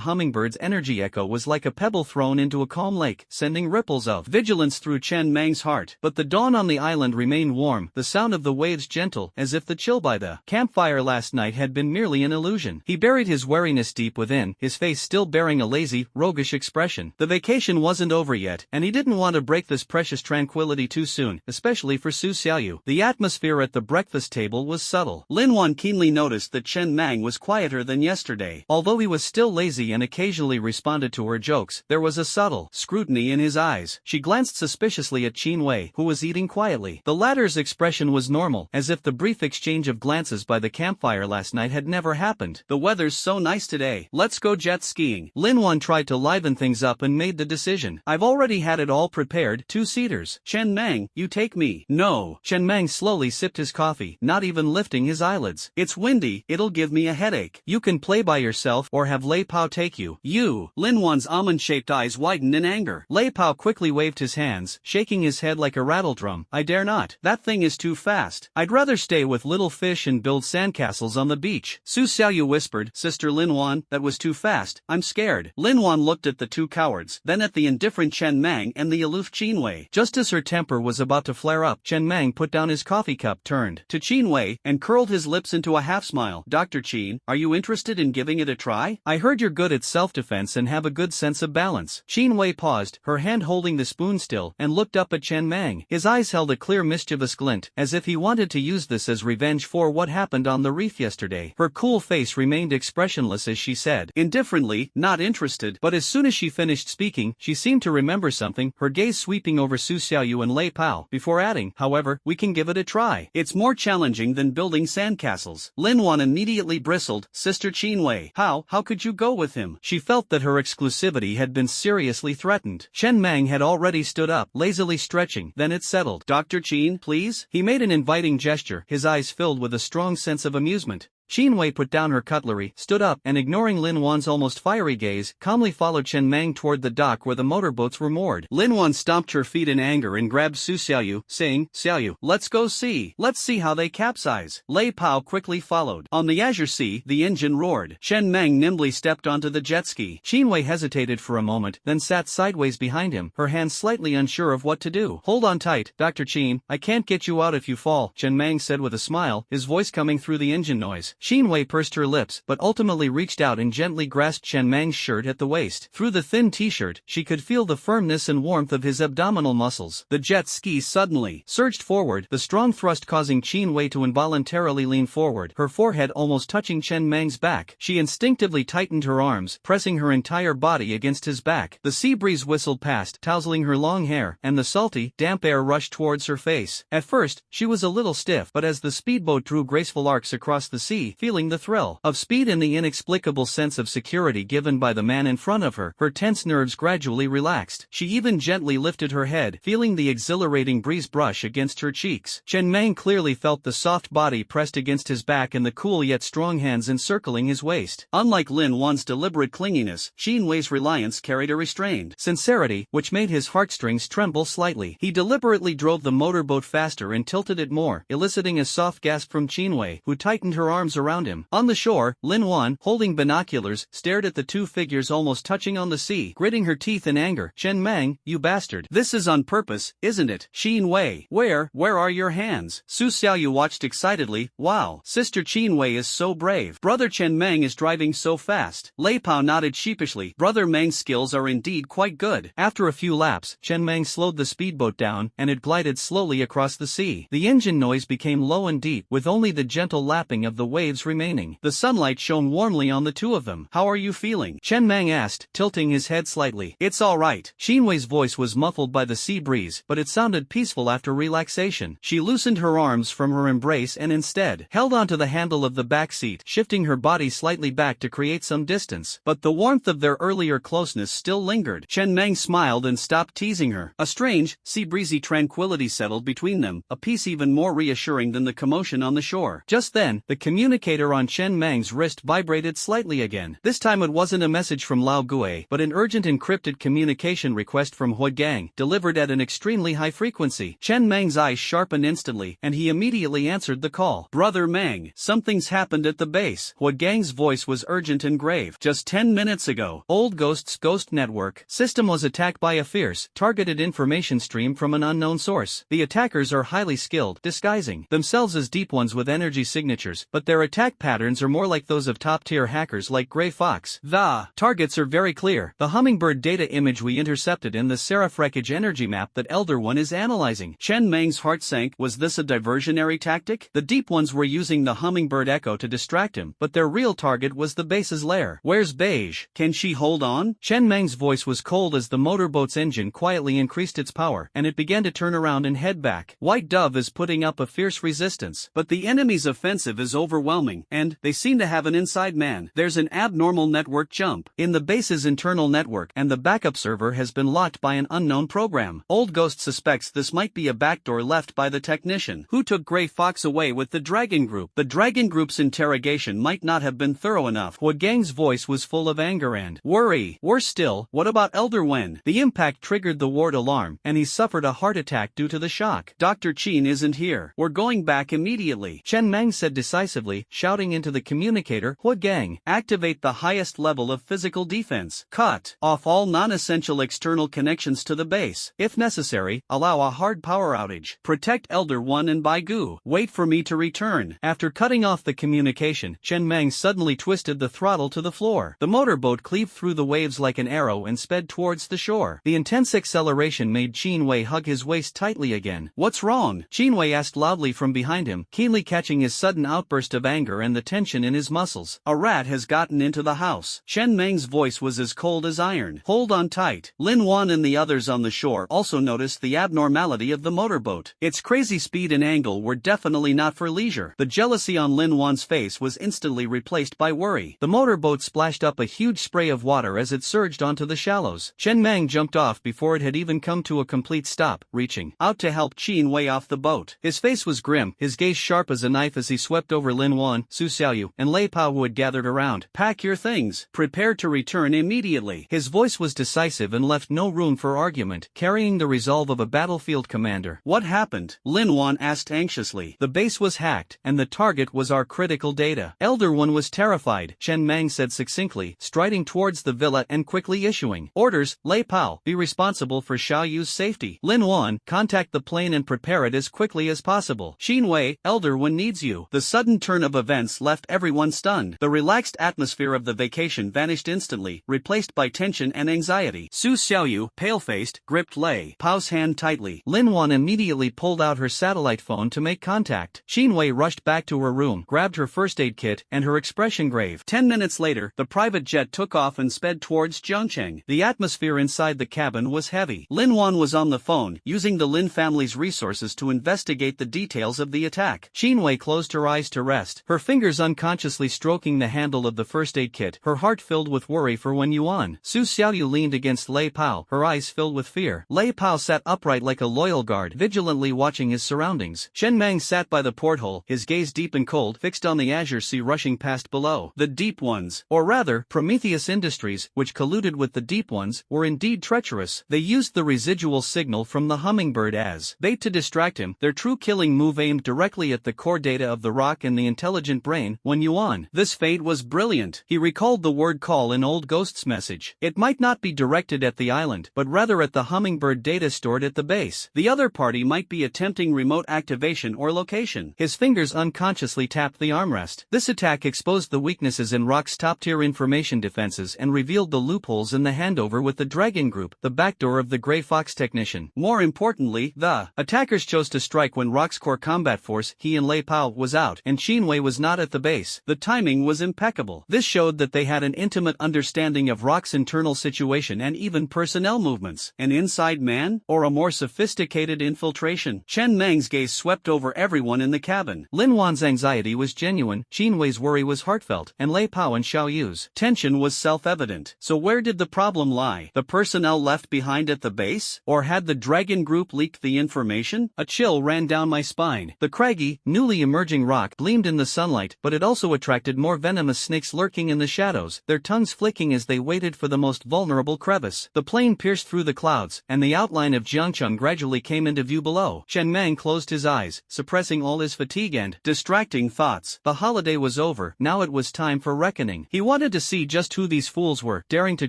hummingbird's energy echo was like a pebble thrown into a calm lake, sending ripples of vigilance through Chen Mang's heart. But the dawn on the island remained warm, the sound of the waves gentle, as if the chill by the campfire last night had been merely an illusion. He buried his wariness deep within, his face still bearing a lazy, roguish expression. The vacation wasn't over yet, and he didn't want to break this precious tranquility too soon, especially for Su Xiaoyu. The atmosphere at the breakfast table was subtle. Lin Wan keenly noticed that Chen Mang was quieter than yesterday. Although he was still lazy and occasionally responded to her jokes, there was a subtle scrutiny in his eyes. She glanced suspiciously at Qinwei, who was eating quietly. The latter's expression was normal, as if the brief exchange of glances by the campfire last night had never happened. The weather's so nice today. Let's go jet skiing. Lin Wan tried to liven things up and made the decision. I've already had it all prepared, 2-seaters. Chen Mang, you take me. No. Chen Mang slowly sipped his coffee, not even lifting his eyelids. It's windy, it'll give me a headache. You can play by yourself or have Lei Pao take you. You. Lin Wan's almond-shaped eyes widened in anger. Lei Pao quickly waved his hands, shaking his head like a rattledrum. I dare not. That thing is too fast. I'd rather stay with little fish and build sandcastles on the beach. Su Xiaoyu whispered, Sister Lin Wan, that was too fast. I'm scared. Lin Wan looked at the two cowards, then at the indifferent Chen Mang and the aloof Qinwei. Just as her temper was about to flare up, Chen Mang put down his coffee cup, turned to Qinwei, and curled his lips into a half-smile. Dr. Qin, are you interested in giving it a try? I heard you're good at self-defense and have a good sense of balance. Qinwei paused, her hand holding the spoon still, and looked up at Chen Mang. His eyes held a clear mischievous glint, as if he wanted to use this as revenge for what happened on the reef yesterday. Her cool face remained expressionless as she said, indifferently, not interested, but as soon as she finished speaking, she seemed to remember something, her gaze sweeping over Su Xiaoyu and Lei Pao, before adding, however, we can give it a try. It's more challenging than building sandcastles. Lin Wan immediately bristled, Sister Qinwei, how could you go with him? She felt that her exclusivity had been seriously threatened. Chen Mang had already stood up, lazily stretching, then it settled. Dr. Qin, please? He made an inviting gesture, his eyes filled with a strong sense of amusement. Qin Wei put down her cutlery, stood up, and ignoring Lin Wan's almost fiery gaze, calmly followed Chen Meng toward the dock where the motorboats were moored. Lin Wan stomped her feet in anger and grabbed Su Xiaoyu, saying, Xiaoyu, let's go see. Let's see how they capsize. Lei Pao quickly followed. On the azure sea, the engine roared. Chen Meng nimbly stepped onto the jet ski. Qin Wei hesitated for a moment, then sat sideways behind him, her hands slightly unsure of what to do. Hold on tight, Dr. Qin, I can't get you out if you fall, Chen Meng said with a smile, his voice coming through the engine noise. Qin Wei pursed her lips, but ultimately reached out and gently grasped Chen Meng's shirt at the waist. Through the thin t-shirt, she could feel the firmness and warmth of his abdominal muscles. The jet ski suddenly surged forward, the strong thrust causing Qin Wei to involuntarily lean forward, her forehead almost touching Chen Meng's back. She instinctively tightened her arms, pressing her entire body against his back. The sea breeze whistled past, tousling her long hair, and the salty, damp air rushed towards her face. At first, she was a little stiff, but as the speedboat drew graceful arcs across the sea, feeling the thrill of speed and the inexplicable sense of security given by the man in front of her, her tense nerves gradually relaxed. She even gently lifted her head, feeling the exhilarating breeze brush against her cheeks. Chen Meng clearly felt the soft body pressed against his back and the cool yet strong hands encircling his waist. Unlike Lin Wan's deliberate clinginess, Qin Wei's reliance carried a restrained sincerity, which made his heartstrings tremble slightly. He deliberately drove the motorboat faster and tilted it more, eliciting a soft gasp from Qin Wei, who tightened her arms around him. On the shore, Lin Wan, holding binoculars, stared at the two figures almost touching on the sea, gritting her teeth in anger. Chen Meng, you bastard. This is on purpose, isn't it? Qin Wei, where are your hands? Su Xiaoyu watched excitedly. Wow, Sister Qin Wei is so brave. Brother Chen Meng is driving so fast. Lei Pao nodded sheepishly. Brother Meng's skills are indeed quite good. After a few laps, Chen Meng slowed the speedboat down, and it glided slowly across the sea. The engine noise became low and deep, with only the gentle lapping of the waves remaining. The sunlight shone warmly on the two of them. How are you feeling? Chen Meng asked, tilting his head slightly. It's all right. Qin Wei's voice was muffled by the sea breeze, but it sounded peaceful after relaxation. She loosened her arms from her embrace and instead held onto the handle of the back seat, shifting her body slightly back to create some distance. But the warmth of their earlier closeness still lingered. Chen Meng smiled and stopped teasing her. A strange, sea-breezy tranquility settled between them, a peace even more reassuring than the commotion on the shore. Just then, the communicator on Chen Meng's wrist vibrated slightly again. This time it wasn't a message from Lao Gui, but an urgent encrypted communication request from Huagang, delivered at an extremely high frequency. Chen Meng's eyes sharpened instantly, and he immediately answered the call. Brother Meng, something's happened at the base. Huagang's voice was urgent and grave. Just 10 minutes ago, Old Ghost's ghost network system was attacked by a fierce, targeted information stream from an unknown source. The attackers are highly skilled, disguising themselves as deep ones with energy signatures, but their attack patterns are more like those of top-tier hackers like Grey Fox. The targets are very clear. The Hummingbird data image we intercepted in the Seraph wreckage energy map that Elder One is analyzing. Chen Meng's heart sank. Was this a diversionary tactic? The deep ones were using the Hummingbird echo to distract him, but their real target was the base's lair. Where's Beige? Can she hold on? Chen Meng's voice was cold as the motorboat's engine quietly increased its power, and it began to turn around and head back. White Dove is putting up a fierce resistance, but the enemy's offensive is overwhelming, and they seem to have an inside man. There's an abnormal network jump in the base's internal network, and the backup server has been locked by an unknown program. Old Ghost suspects this might be a backdoor left by the technician who took Grey Fox away with the Dragon Group. The Dragon Group's interrogation might not have been thorough enough. Huagang's voice was full of anger and worry. Worse still, what about Elder Wen? The impact triggered the ward alarm, and he suffered a heart attack due to the shock. Dr. Qin isn't here. We're going back immediately, Chen Meng said decisively, shouting into the communicator. Huagang, activate the highest level of physical defense. Cut off all non-essential external connections to the base. If necessary, allow a hard power outage. Protect Elder One and Baigu. Wait for me to return. After cutting off the communication, Chen Meng suddenly twisted the throttle to the floor. The motorboat cleaved through the waves like an arrow and sped towards the shore. The intense acceleration made Qin Wei hug his waist tightly again. What's wrong? Qin Wei asked loudly from behind him, keenly catching his sudden outburst of anger and the tension in his muscles. A rat has gotten into the house. Chen Meng's voice was as cold as iron. Hold on tight. Lin Wan and the others on the shore also noticed the abnormality of the motorboat. Its crazy speed and angle were definitely not for leisure. The jealousy on Lin Wan's face was instantly replaced by worry. The motorboat splashed up a huge spray of water as it surged onto the shallows. Chen Meng jumped off before it had even come to a complete stop, reaching out to help Qin Wei off the boat. His face was grim, his gaze sharp as a knife as he swept over Lin Wan, Su Xiaoyu, and Lei Pao who had gathered around. Pack your things. Prepare to return immediately. His voice was decisive and left no room for argument, carrying the resolve of a battlefield commander. What happened? Lin Wan asked anxiously. The base was hacked, and the target was our critical data. Elder One was terrified, Chen Mang said succinctly, striding towards the villa and quickly issuing orders. Lei Pao, be responsible for Xiaoyu's safety. Lin Wan, contact the plane and prepare it as quickly as possible. Xin Wei, Elder One needs you. The sudden turn of events left everyone stunned. The relaxed atmosphere of the vacation vanished instantly, replaced by tension and anxiety. Su Xiaoyu, pale-faced, gripped Lei Pao's hand tightly. Lin Wan immediately pulled out her satellite phone to make contact. Xin Wei rushed back to her room, grabbed her first aid kit, and her expression grave. 10 minutes later, the private jet took off and sped towards Jiangcheng. The atmosphere inside the cabin was heavy. Lin Wan was on the phone, using the Lin family's resources to investigate the details of the attack. Xin Wei closed her eyes to rest, her fingers unconsciously stroking the handle of the first aid kit, her heart filled with worry for Wen Yuan. Su Xiaoyu leaned against Lei Pao, her eyes filled with fear. Lei Pao sat upright like a loyal guard, vigilantly watching his surroundings. Chen Mang sat by the porthole, his gaze deep and cold, fixed on the azure sea rushing past below. The Deep Ones, or rather, Prometheus Industries, which colluded with the Deep Ones, were indeed treacherous. They used the residual signal from the hummingbird as bait to distract him, their true killing move aimed directly at the core data of the rock and the intelligent brain, Wen Yuan. This fate was brilliant. He recalled the word call in Old Ghost's message. It might not be directed at the island, but rather at the hummingbird data stored at the base. The other party might be attempting remote activation or location. His fingers unconsciously tapped the armrest. This attack exposed the weaknesses in Rock's top-tier information defenses and revealed the loopholes in the handover with the Dragon Group, the backdoor of the Grey Fox technician. More importantly, the attackers chose to strike when Rock's core combat force, he and Lei Pao, was out, and Xin Wei was not at the base. The timing was impeccable. This showed that they had an intimate understanding of Rock's internal situation and even personnel movements. An inside man, or a more sophisticated infiltration? Chen Mang's gaze swept over everyone in the cabin. Lin Wan's anxiety was genuine, Xin Wei's worry was heartfelt, and Lei Pao and Xiaoyu's tension was self-evident. So where did the problem lie? The personnel left behind at the base? Or had the Dragon Group leaked the information? A chill ran down my spine. The craggy, newly emerging rock gleamed in the sunlight, but it also attracted more venomous snakes lurking in the shadows, their tongues flicking as they waited for the most vulnerable crevice. The plane pierced through the clouds, and the outline of Jiangcheng gradually came into view below. Chen Mang closed his eyes, suppressing all his fatigue and distracting thoughts. The holiday was over, now it was time for reckoning. He wanted to see just who these fools were, daring to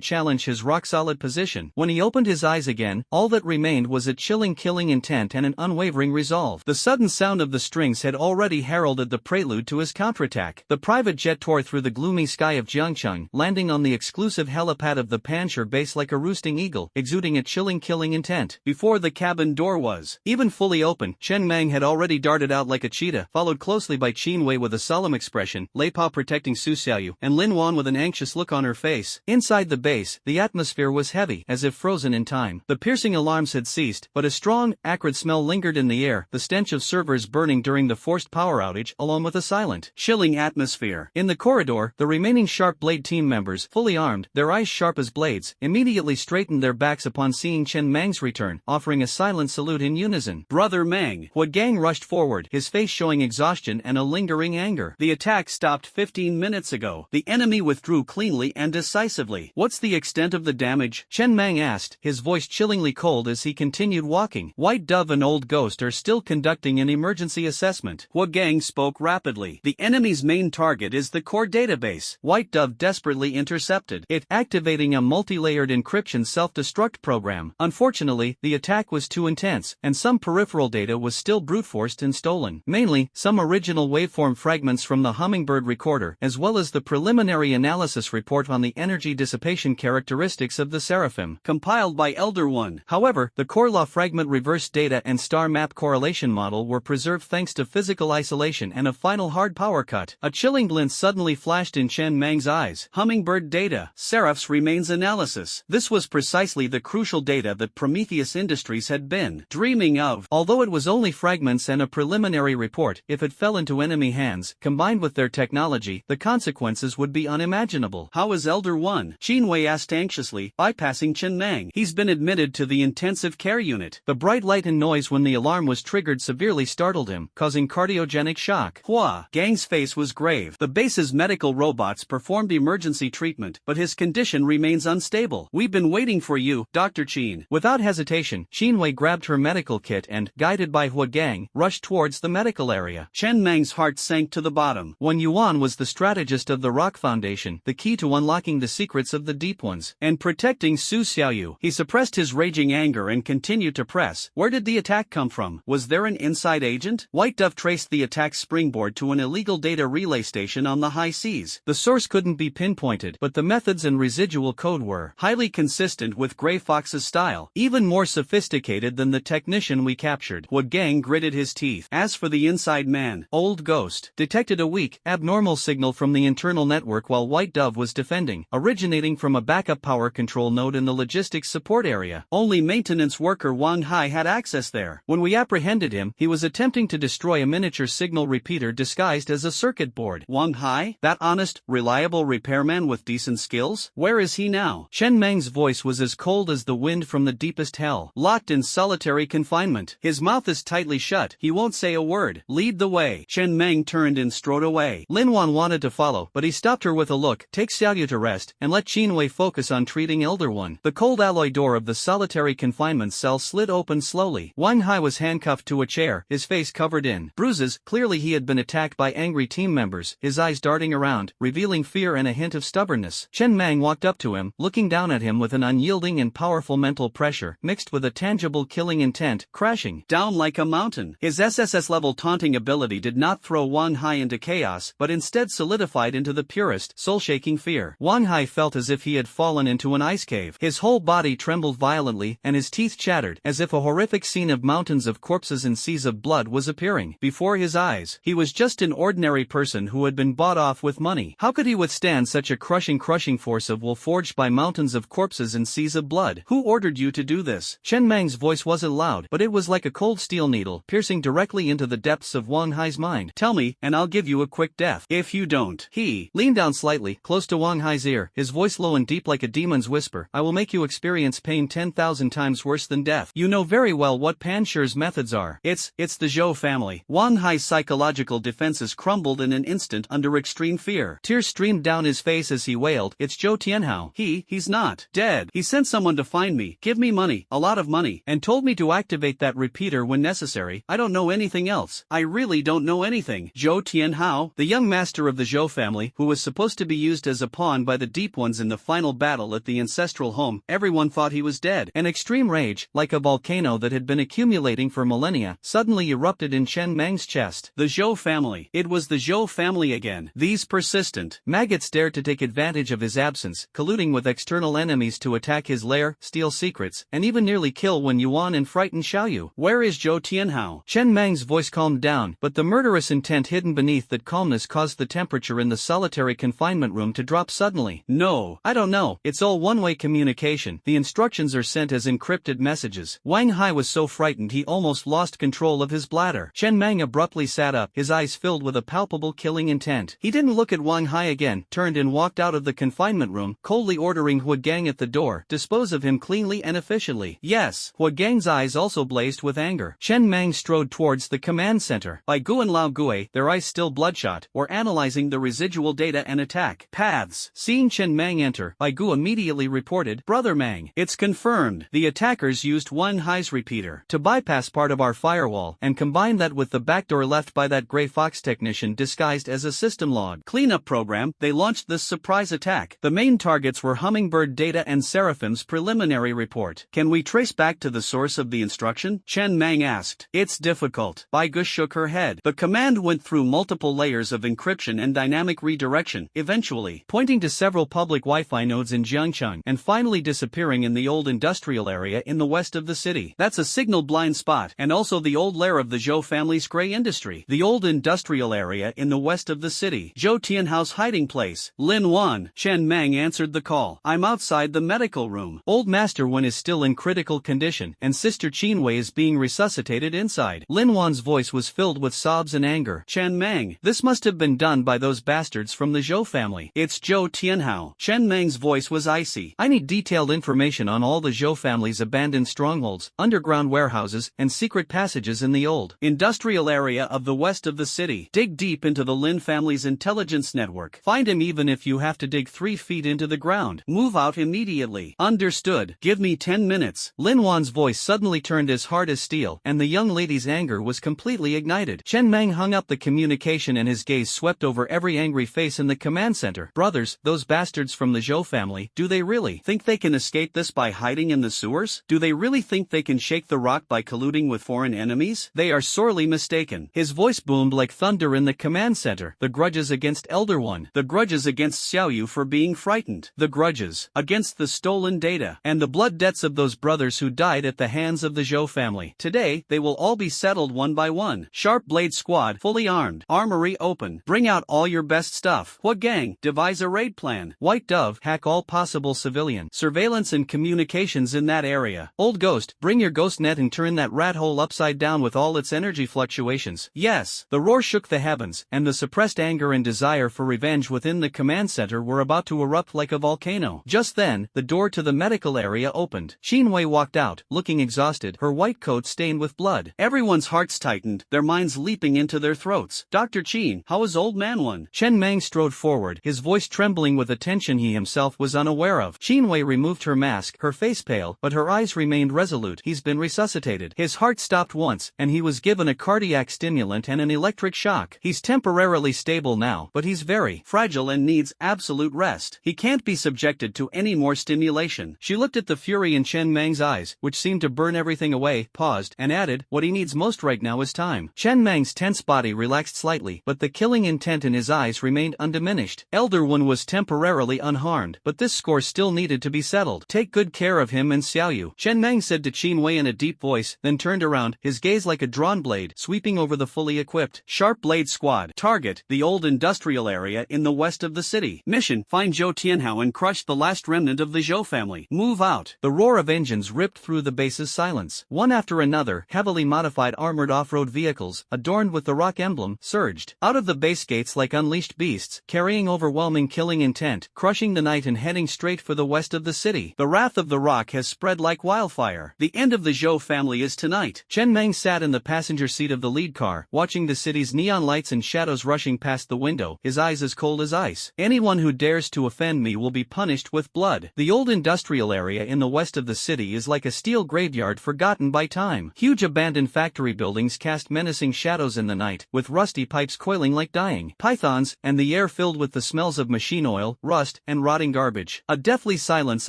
challenge his rock-solid position. When he opened his eyes again, all that remained was a chilling killing intent and an unwavering resolve. The sudden sound of the strings had already heralded the prelude to his counterattack. The private jet tore through the gloomy sky of Jiangcheng, landing on the exclusive helipad of the Panshur base like a roosting eagle, exuding a chilling killing intent. Before the cabin door was even fully open, Chen Mang had already darted out like a cheetah, followed closely by Xin Wei with a solemn expression, Lei Pao protecting Su Xiaoyu, and Lin Wan with an anxious look on her face. Inside the base, the atmosphere was heavy, as if frozen in time. The piercing alarms had ceased, but a strong, acrid smell lingered in the air, the stench of servers burning during the forced power outage, along with a silent, chilling atmosphere. In the corridor, the remaining Sharp Blade team members, fully armed, their eyes sharp as blades, immediately straightened their backs upon seeing Chen Mang's return, offering a silent salute in unison. Brother Mang. Hua Gang rushed forward, his face showing exhaustion and a lingering anger. The attack stopped 15 minutes ago. The enemy withdrew cleanly and decisively. What's the extent of the damage? Chen Mang asked, his voice chillingly cold as he continued walking. White Dove and Old Ghost are still conducting an emergency assessment. Hua Gang spoke rapidly. The enemy's main target is the core database. White Dove desperately intercepted it, activating a multi-layered encryption self-destruct program. Unfortunately, the attack was too intense, and some peripheral data was still brute-forced and stolen. Mainly, some original waveform fragments from the Hummingbird recorder, as well as the preliminary analysis report on the energy dissipation characteristics of the Seraphim, compiled by Elder One. However, the core law fragment reverse data and star map correlation model were preserved thanks to physical isolation and a final hard power cut. A chilling glint suddenly flashed in Chen Mang's eyes. Hummingbird data, Seraph's remains analysis. This was precisely the crucial data that Prometheus Industries had been dreaming of. Although it was only fragments and a preliminary report, if it fell into enemy hands, combined with their technology, the consequences would be unimaginable. How is Elder One? Xin Wei asked anxiously, bypassing Chen Mang. He's been admitted to the intensive care unit. The bright light and noise when the alarm was triggered severely startled him, causing cardiogenic shock. Hua, Gang's face was grave. The base's medical robots performed emergency treatment, but his condition remains unstable. We've been waiting for you, Dr. Chin. Without hesitation, Qinwei grabbed her medical kit and, guided by Hua Gang, rushed towards the medical area. Chen Mang's heart sank to the bottom. Wen Yuan was the strategist of the Rock Foundation, the key to unlocking the secrets of the Deep Ones, and protecting Su Xiaoyu. He suppressed his raging anger and continued to press. Where did the attack come from? Was there an inside agent? White Dove traced the attack's springboard to an illegal data relay station on the high seas. The source couldn't be pinpointed, but the methods and residual code were highly consistent with Grey Fox's style, even more sophisticated than the technician we captured. Hua Gang gritted his teeth. As for the inside man, Old Ghost detected a weak, abnormal signal from the internal network while White Dove was defending, originating from a backup power control node in the logistics support area. Only maintenance worker Wang Hai had access there. When we apprehended him, he was attempting to destroy a miniature signal repeater disguised as a circuit board. Wang Hai? That honest, reliable repairman with decent skills? Where is he now? Chen Mang's voice was as cold as the wind from the deepest hell. Locked in solitary confinement. His mouth is tightly shut. He won't say a word. Lead the way. Chen Meng turned and strode away. Lin Wan wanted to follow, but he stopped her with a look. Take Xiaoyu to rest, and let Qinwei focus on treating Elder One. The cold alloy door of the solitary confinement cell slid open slowly. Wang Hai was handcuffed to a chair, his face covered in bruises. Clearly he had been attacked by angry team members, his eyes darting around, revealing fear and a hint of stubbornness. Chen Mang walked up to him, looking down at him with an unyielding and powerful mental pressure, mixed with a tangible killing intent, crashing down like a mountain. His SSS-level taunting ability did not throw Wang Hai into chaos, but instead solidified into the purest, soul-shaking fear. Wang Hai felt as if he had fallen into an ice cave. His whole body trembled violently, and his teeth chattered, as if a horrific scene of mountains of corpses and seas of blood was appearing before his eyes. He was just an ordinary person who had been bought off with money. How could he withstand such a crushing force of will forged by mountains of corpses and seas of blood? Who ordered you to do this? Chen Mang's voice wasn't loud, but it was like a cold steel needle, piercing directly into the depths of Wang Hai's mind. Tell me, and I'll give you a quick death. If you don't. He leaned down slightly, close to Wang Hai's ear, his voice low and deep like a demon's whisper. I will make you experience pain 10,000 times worse than death. You know very well what Pan Shi's methods are. It's the Zhou family. Wang Hai's psychological defenses crumbled in an instant under extreme fear. Tears streamed down his face as he wailed, it's Zhou Tianhao. He's not dead. He sent someone to find me, give me money, a lot of money, and told me to activate that repeater when necessary. I don't know anything else. I really don't know anything. Zhou Tianhao, the young master of the Zhou family, who was supposed to be used as a pawn by the Deep Ones in the final battle at the ancestral home, everyone thought he was dead. An extreme rage, like a volcano that had been accumulating for millennia, suddenly erupted in Chen Mang's chest. The Zhou family. It was the Zhou family again. These persistent maggots dared to take advantage of his absence, colluding with external enemies to attack his lair, steal secrets, and even nearly kill Wen Yuan and frighten Xiaoyu. Where is Zhou Tianhao? Chen Mang's voice calmed down, but the murderous intent hidden beneath that calmness caused the temperature in the solitary confinement room to drop suddenly. No, I don't know. It's all one-way communication. The instructions are sent as encrypted messages. Wang Hai was so frightened he almost lost control of his bladder. Chen Mang abruptly sat up, his eyes filled with a palpable killing intent. He didn't look at Wang Hai again, turned and walked out of the confinement room, coldly ordering Hua Gang at the door, dispose of him cleanly and efficiently. Yes, Hua Gang's eyes also blazed with anger. Chen Mang strode towards the command center. Bai Gu and Lao Gui, their eyes still bloodshot, were analyzing the residual data and attack paths. Seeing Chen Mang enter, Bai Gu immediately reported, Brother Mang, it's confirmed. The attackers used Wang Hai's repeater to bypass part of our firewall and combine that with the backdoor left by that Grey Fox technician disguised as a system log cleanup program. They launched this surprise attack. The main targets were Hummingbird Data and Seraphim's preliminary report. Can we trace back to the source of the instruction? Chen Mang asked. It's difficult. Bai Gu shook her head. The command went through multiple layers of encryption and dynamic redirection, eventually pointing to several public Wi-Fi nodes in Jiangcheng and finally disappearing in the old industrial area in the west of the city. That's a signal blind spot, and also the old lair of the Zhou family's gray industry. The old industrial area in the west of the city. Zhou Tianhao's hiding place. Lin Wan. Chen Mang answered the call. I'm outside the medical room. Old Master Wen is still in critical condition, and Sister Qinwei is being resuscitated inside. Lin Wan's voice was filled with sobs and anger. Chen Mang, this must have been done by those bastards from the Zhou family. It's Zhou Tianhao. Chen Mang's voice was icy. I need detailed information on all the Zhou family's abandoned strongholds, underground warehouses, and secret passages in the old industrial area of the west of the city. city. Dig deep into the Lin family's intelligence network. Find him even if you have to dig 3 feet into the ground. Move out immediately. Understood. Give me 10 minutes. Lin Wan's voice suddenly turned as hard as steel, and the young lady's anger was completely ignited. Chen Meng hung up the communication and his gaze swept over every angry face in the command center. Brothers, those bastards from the Zhou family, do they really think they can escape this by hiding in the sewers? Do they really think they can shake the rock by colluding with foreign enemies? They are sorely mistaken. His voice boomed like thunder in the command center. The grudges against Elder One. The grudges against Xiaoyu for being frightened. The grudges against the stolen data. And the blood debts of those brothers who died at the hands of the Zhou family. Today, they will all be settled one by one. Sharp Blade Squad, fully armed. Armory open. Bring out all your best stuff. Hua Gang, devise a raid plan. White Dove, hack all possible civilian surveillance and communications in that area. Old Ghost, bring your ghost net and turn that rat hole upside down with all its energy fluctuations. Yes. The roar shook the heavens, and the suppressed anger and desire for revenge within the command center were about to erupt like a volcano. Just then, the door to the medical area opened. Xin Wei walked out, looking exhausted, her white coat stained with blood. Everyone's hearts tightened, their minds leaping into their throats. Dr. Qin, how is old Manhwa? Chen Meng strode forward, his voice trembling with a tension he himself was unaware of. Xin Wei removed her mask, her face pale, but her eyes remained resolute. He's been resuscitated. His heart stopped once, and he was given a cardiac stimulant and an electric shock. He's temporarily stable now, but he's very fragile and needs absolute rest. He can't be subjected to any more stimulation. She looked at the fury in Chen Meng's eyes, which seemed to burn everything away, paused, and added, what he needs most right now is time. Chen Meng's tense body relaxed slightly, but the killing intent in his eyes remained undiminished. Elder One was temporarily unharmed, but this score still needed to be settled. Take good care of him and Xiaoyu, Chen Meng said to Qin Wei in a deep voice, then turned around, his gaze like a drawn blade, sweeping over the fully equipped Sharp Blade Squad. Target, the old industrial area in the west of the city. Mission, find Zhou Tianhao and crush the last remnant of the Zhou family. Move out. The roar of engines ripped through the base's silence. One after another, heavily modified armored off-road vehicles, adorned with the rock emblem, surged out of the base gates like unleashed beasts, carrying overwhelming killing intent, crushing the night and heading straight for the west of the city. The wrath of the rock has spread like wildfire. The end of the Zhou family is tonight. Chen Meng sat in the passenger seat of the lead car, watching the city's neon lights and shadows rushing past the window, his eyes as cold as ice. Anyone who dares to offend me will be punished with blood. The old industrial area in the west of the city is like a steel graveyard forgotten by time. Huge abandoned factory buildings cast menacing shadows in the night, with rusty pipes coiling like dying pythons, and the air filled with the smells of machine oil, rust, and rotting garbage. A deathly silence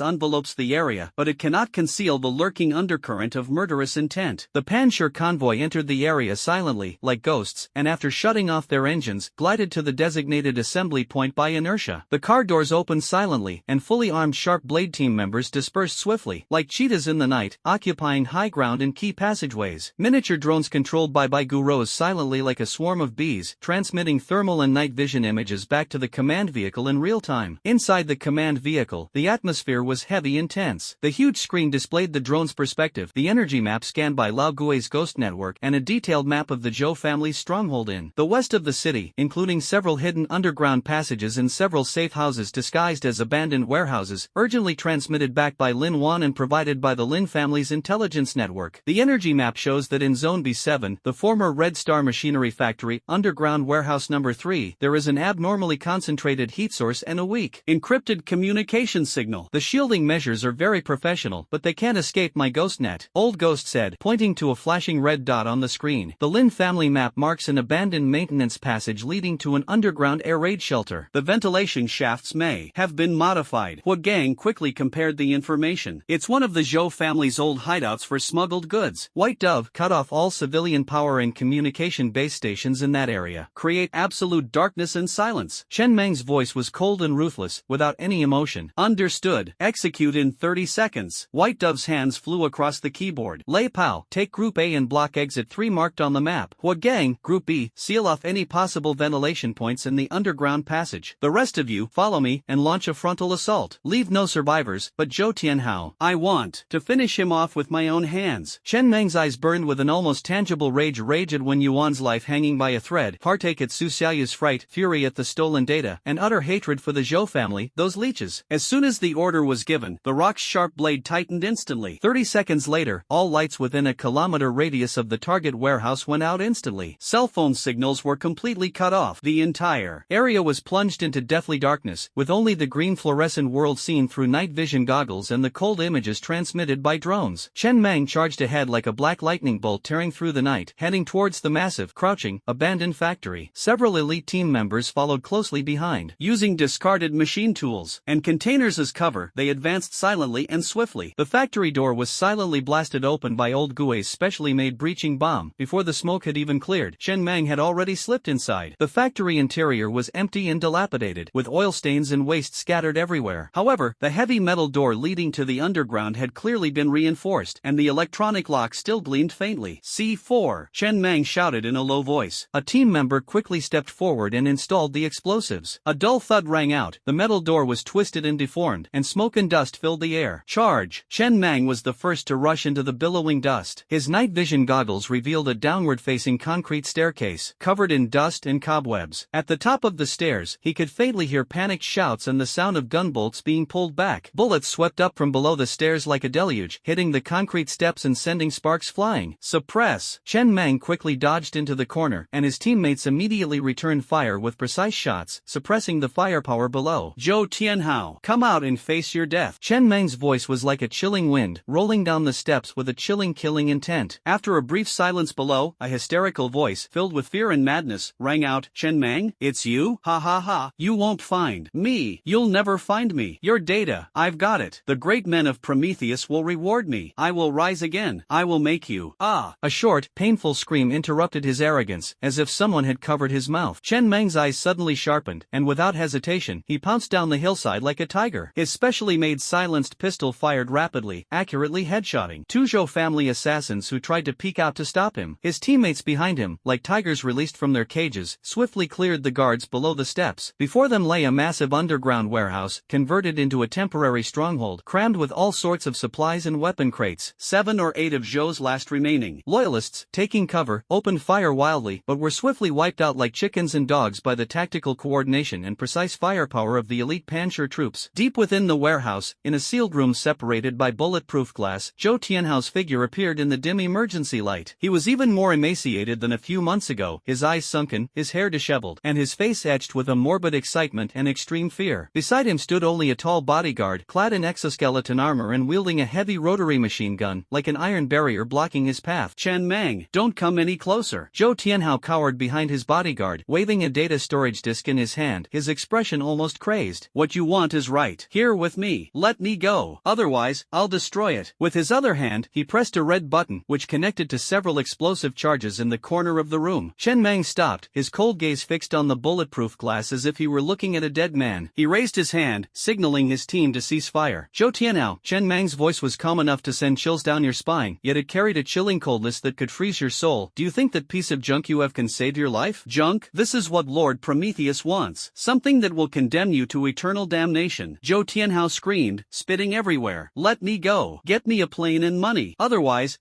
envelopes the area, but it cannot conceal the lurking undercurrent of murderous intent. The Panshur convoy entered the area silently, like ghosts, and after shutting off their engines, glided to the designated assembly point by inertia. The car doors opened silently, and fully armed Sharp Blade team members dispersed swiftly, like cheetahs in the night, occupying high ground and key passageways. Miniature drones controlled by Baigu rose silently like a swarm of bees, transmitting thermal and night vision images back to the command vehicle in real time. Inside the command vehicle, the atmosphere was heavy and tense. The huge screen displayed the drone's perspective, the energy map scanned by Lao Gui's ghost network, and a detailed map of the Zhou family's stronghold in the west of the city, including several hidden underground passages and several safe houses disguised as abandoned warehouses, urgently transmitted back by Lin Wan and provided by the Lin family's intelligence network. The energy map shows that in Zone B7, the former Red Star Machinery Factory, underground warehouse number 3, there is an abnormally concentrated heat source and a weak, encrypted communication signal. The shielding measures are very professional, but they can't escape my ghost net, Old Ghost said, pointing to a flashing red dot on the screen. The Lin family map marks an abandoned maintenance passage leading to an underground air raid shelter. The ventilation shafts may have been modified. Hua Gang quickly compared the information. It's one of the Zhou family's old hideouts for smuggled goods. White Dove, cut off all civilian power and communication base stations in that area. Create absolute darkness and silence. Chen Meng's voice was cold and ruthless, without any emotion. Understood. Execute in 30 seconds. White Dove's hands flew across the keyboard. Lei Pao, take Group A and block exit 3 marked on the map. Hua Gang, Group B, seal off any possible ventilation points in the underground passage. The rest of you, follow me, and launch a frontal assault. Leave no survivors, but Zhou Tianhao. I want to finish him off with my own hands. Chen Meng's eyes burned with an almost tangible rage at Wen Yuan's life hanging by a thread, heartache at Su Xiaoyu's fright, fury at the stolen data, and utter hatred for the Zhou family, those leeches. As soon as the order was given, the rock's sharp blade tightened instantly. 30 seconds later, all lights within a kilometer radius of the target warehouse went out instantly. Cell phone telephone signals were completely cut off. The entire area was plunged into deathly darkness, with only the green fluorescent world seen through night vision goggles and the cold images transmitted by drones. Chen Mang charged ahead like a black lightning bolt tearing through the night, heading towards the massive, crouching, abandoned factory. Several elite team members followed closely behind. Using discarded machine tools and containers as cover, they advanced silently and swiftly. The factory door was silently blasted open by old Gui's specially made breaching bomb. Before the smoke had even cleared, Chen Mang had already slipped inside. The factory interior was empty and dilapidated, with oil stains and waste scattered everywhere. However, the heavy metal door leading to the underground had clearly been reinforced, and the electronic lock still gleamed faintly. C4, Chen Mang shouted in a low voice. A team member quickly stepped forward and installed the explosives. A dull thud rang out, the metal door was twisted and deformed, and smoke and dust filled the air. Charge! Chen Mang was the first to rush into the billowing dust. His night vision goggles revealed a downward-facing concrete staircase, covered in dust and cobwebs. At the top of the stairs, he could faintly hear panicked shouts and the sound of gunbolts being pulled back. Bullets swept up from below the stairs like a deluge, hitting the concrete steps and sending sparks flying. Suppress! Chen Mang quickly dodged into the corner, and his teammates immediately returned fire with precise shots, suppressing the firepower below. Zhou Tianhao, come out and face your death. Chen Mang's voice was like a chilling wind, rolling down the steps with a chilling killing intent. After a brief silence below, a hysterical voice, filled with fear and madness, rang out, Chen Mang, it's you? Ha ha ha, you won't find me. You'll never find me. Your data, I've got it. The great men of Prometheus will reward me. I will rise again. I will make you. Ah! A short, painful scream interrupted his arrogance, as if someone had covered his mouth. Chen Mang's eyes suddenly sharpened, and without hesitation, he pounced down the hillside like a tiger. His specially made silenced pistol fired rapidly, accurately headshotting two Zhou family assassins who tried to peek out to stop him. His teammates behind him, like tigers released from their cages, swiftly cleared the guards below the steps. Before them lay a massive underground warehouse, converted into a temporary stronghold, crammed with all sorts of supplies and weapon crates. 7 or 8 of Zhou's last remaining loyalists, taking cover, opened fire wildly, but were swiftly wiped out like chickens and dogs by the tactical coordination and precise firepower of the elite Panzer troops. Deep within the warehouse, in a sealed room separated by bulletproof glass, Zhou Tianhao's figure appeared in the dim emergency light. He was even more emaciated than a few months ago, his eyes sunken, his hair disheveled, and his face etched with a morbid excitement and extreme fear. Beside him stood only a tall bodyguard, clad in exoskeleton armor and wielding a heavy rotary machine gun, like an iron barrier blocking his path. Chen Mang, don't come any closer. Zhou Tianhao cowered behind his bodyguard, waving a data storage disk in his hand, his expression almost crazed. What you want is right here with me. Let me go. Otherwise, I'll destroy it. With his other hand, he pressed a red button, which connected to several explosive charges in the corner of the room. Chen Mang stopped, his cold gaze fixed on the bulletproof glass as if he were looking at a dead man. He raised his hand, signaling his team to cease fire. Zhou Tianhao, Chen Mang's voice was calm enough to send chills down your spine, yet it carried a chilling coldness that could freeze your soul. Do you think that piece of junk you have can save your life? Junk? This is what Lord Prometheus wants. Something that will condemn you to eternal damnation. Zhou Tianhao screamed, spitting everywhere. Let me go. Get me a plane and money. Otherwise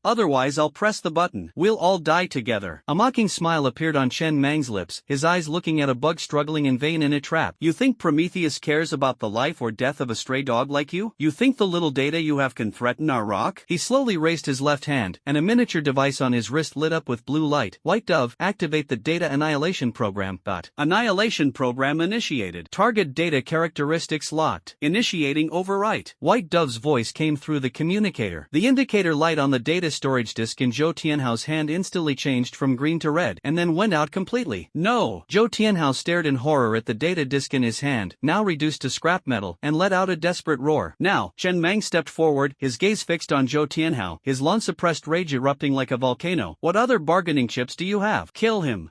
I'll press the button. We'll all die together. A mocking smile appeared on Chen Mang's lips, his eyes looking at a bug struggling in vain in a trap. You think Prometheus cares about the life or death of a stray dog like you? You think the little data you have can threaten our rock? He slowly raised his left hand, and a miniature device on his wrist lit up with blue light. White Dove, activate the data annihilation program. Annihilation program initiated. Target data characteristics locked. Initiating overwrite. White Dove's voice came through the communicator. The indicator light on the data storage disk in Zhou Tianhao's hand instantly changed from green to red, and then went out completely. No! Zhou Tianhao stared in horror at the data disk in his hand, now reduced to scrap metal, and let out a desperate roar. Now, Chen Mang stepped forward, his gaze fixed on Zhou Tianhao, his long-suppressed rage erupting like a volcano. What other bargaining chips do you have? Kill him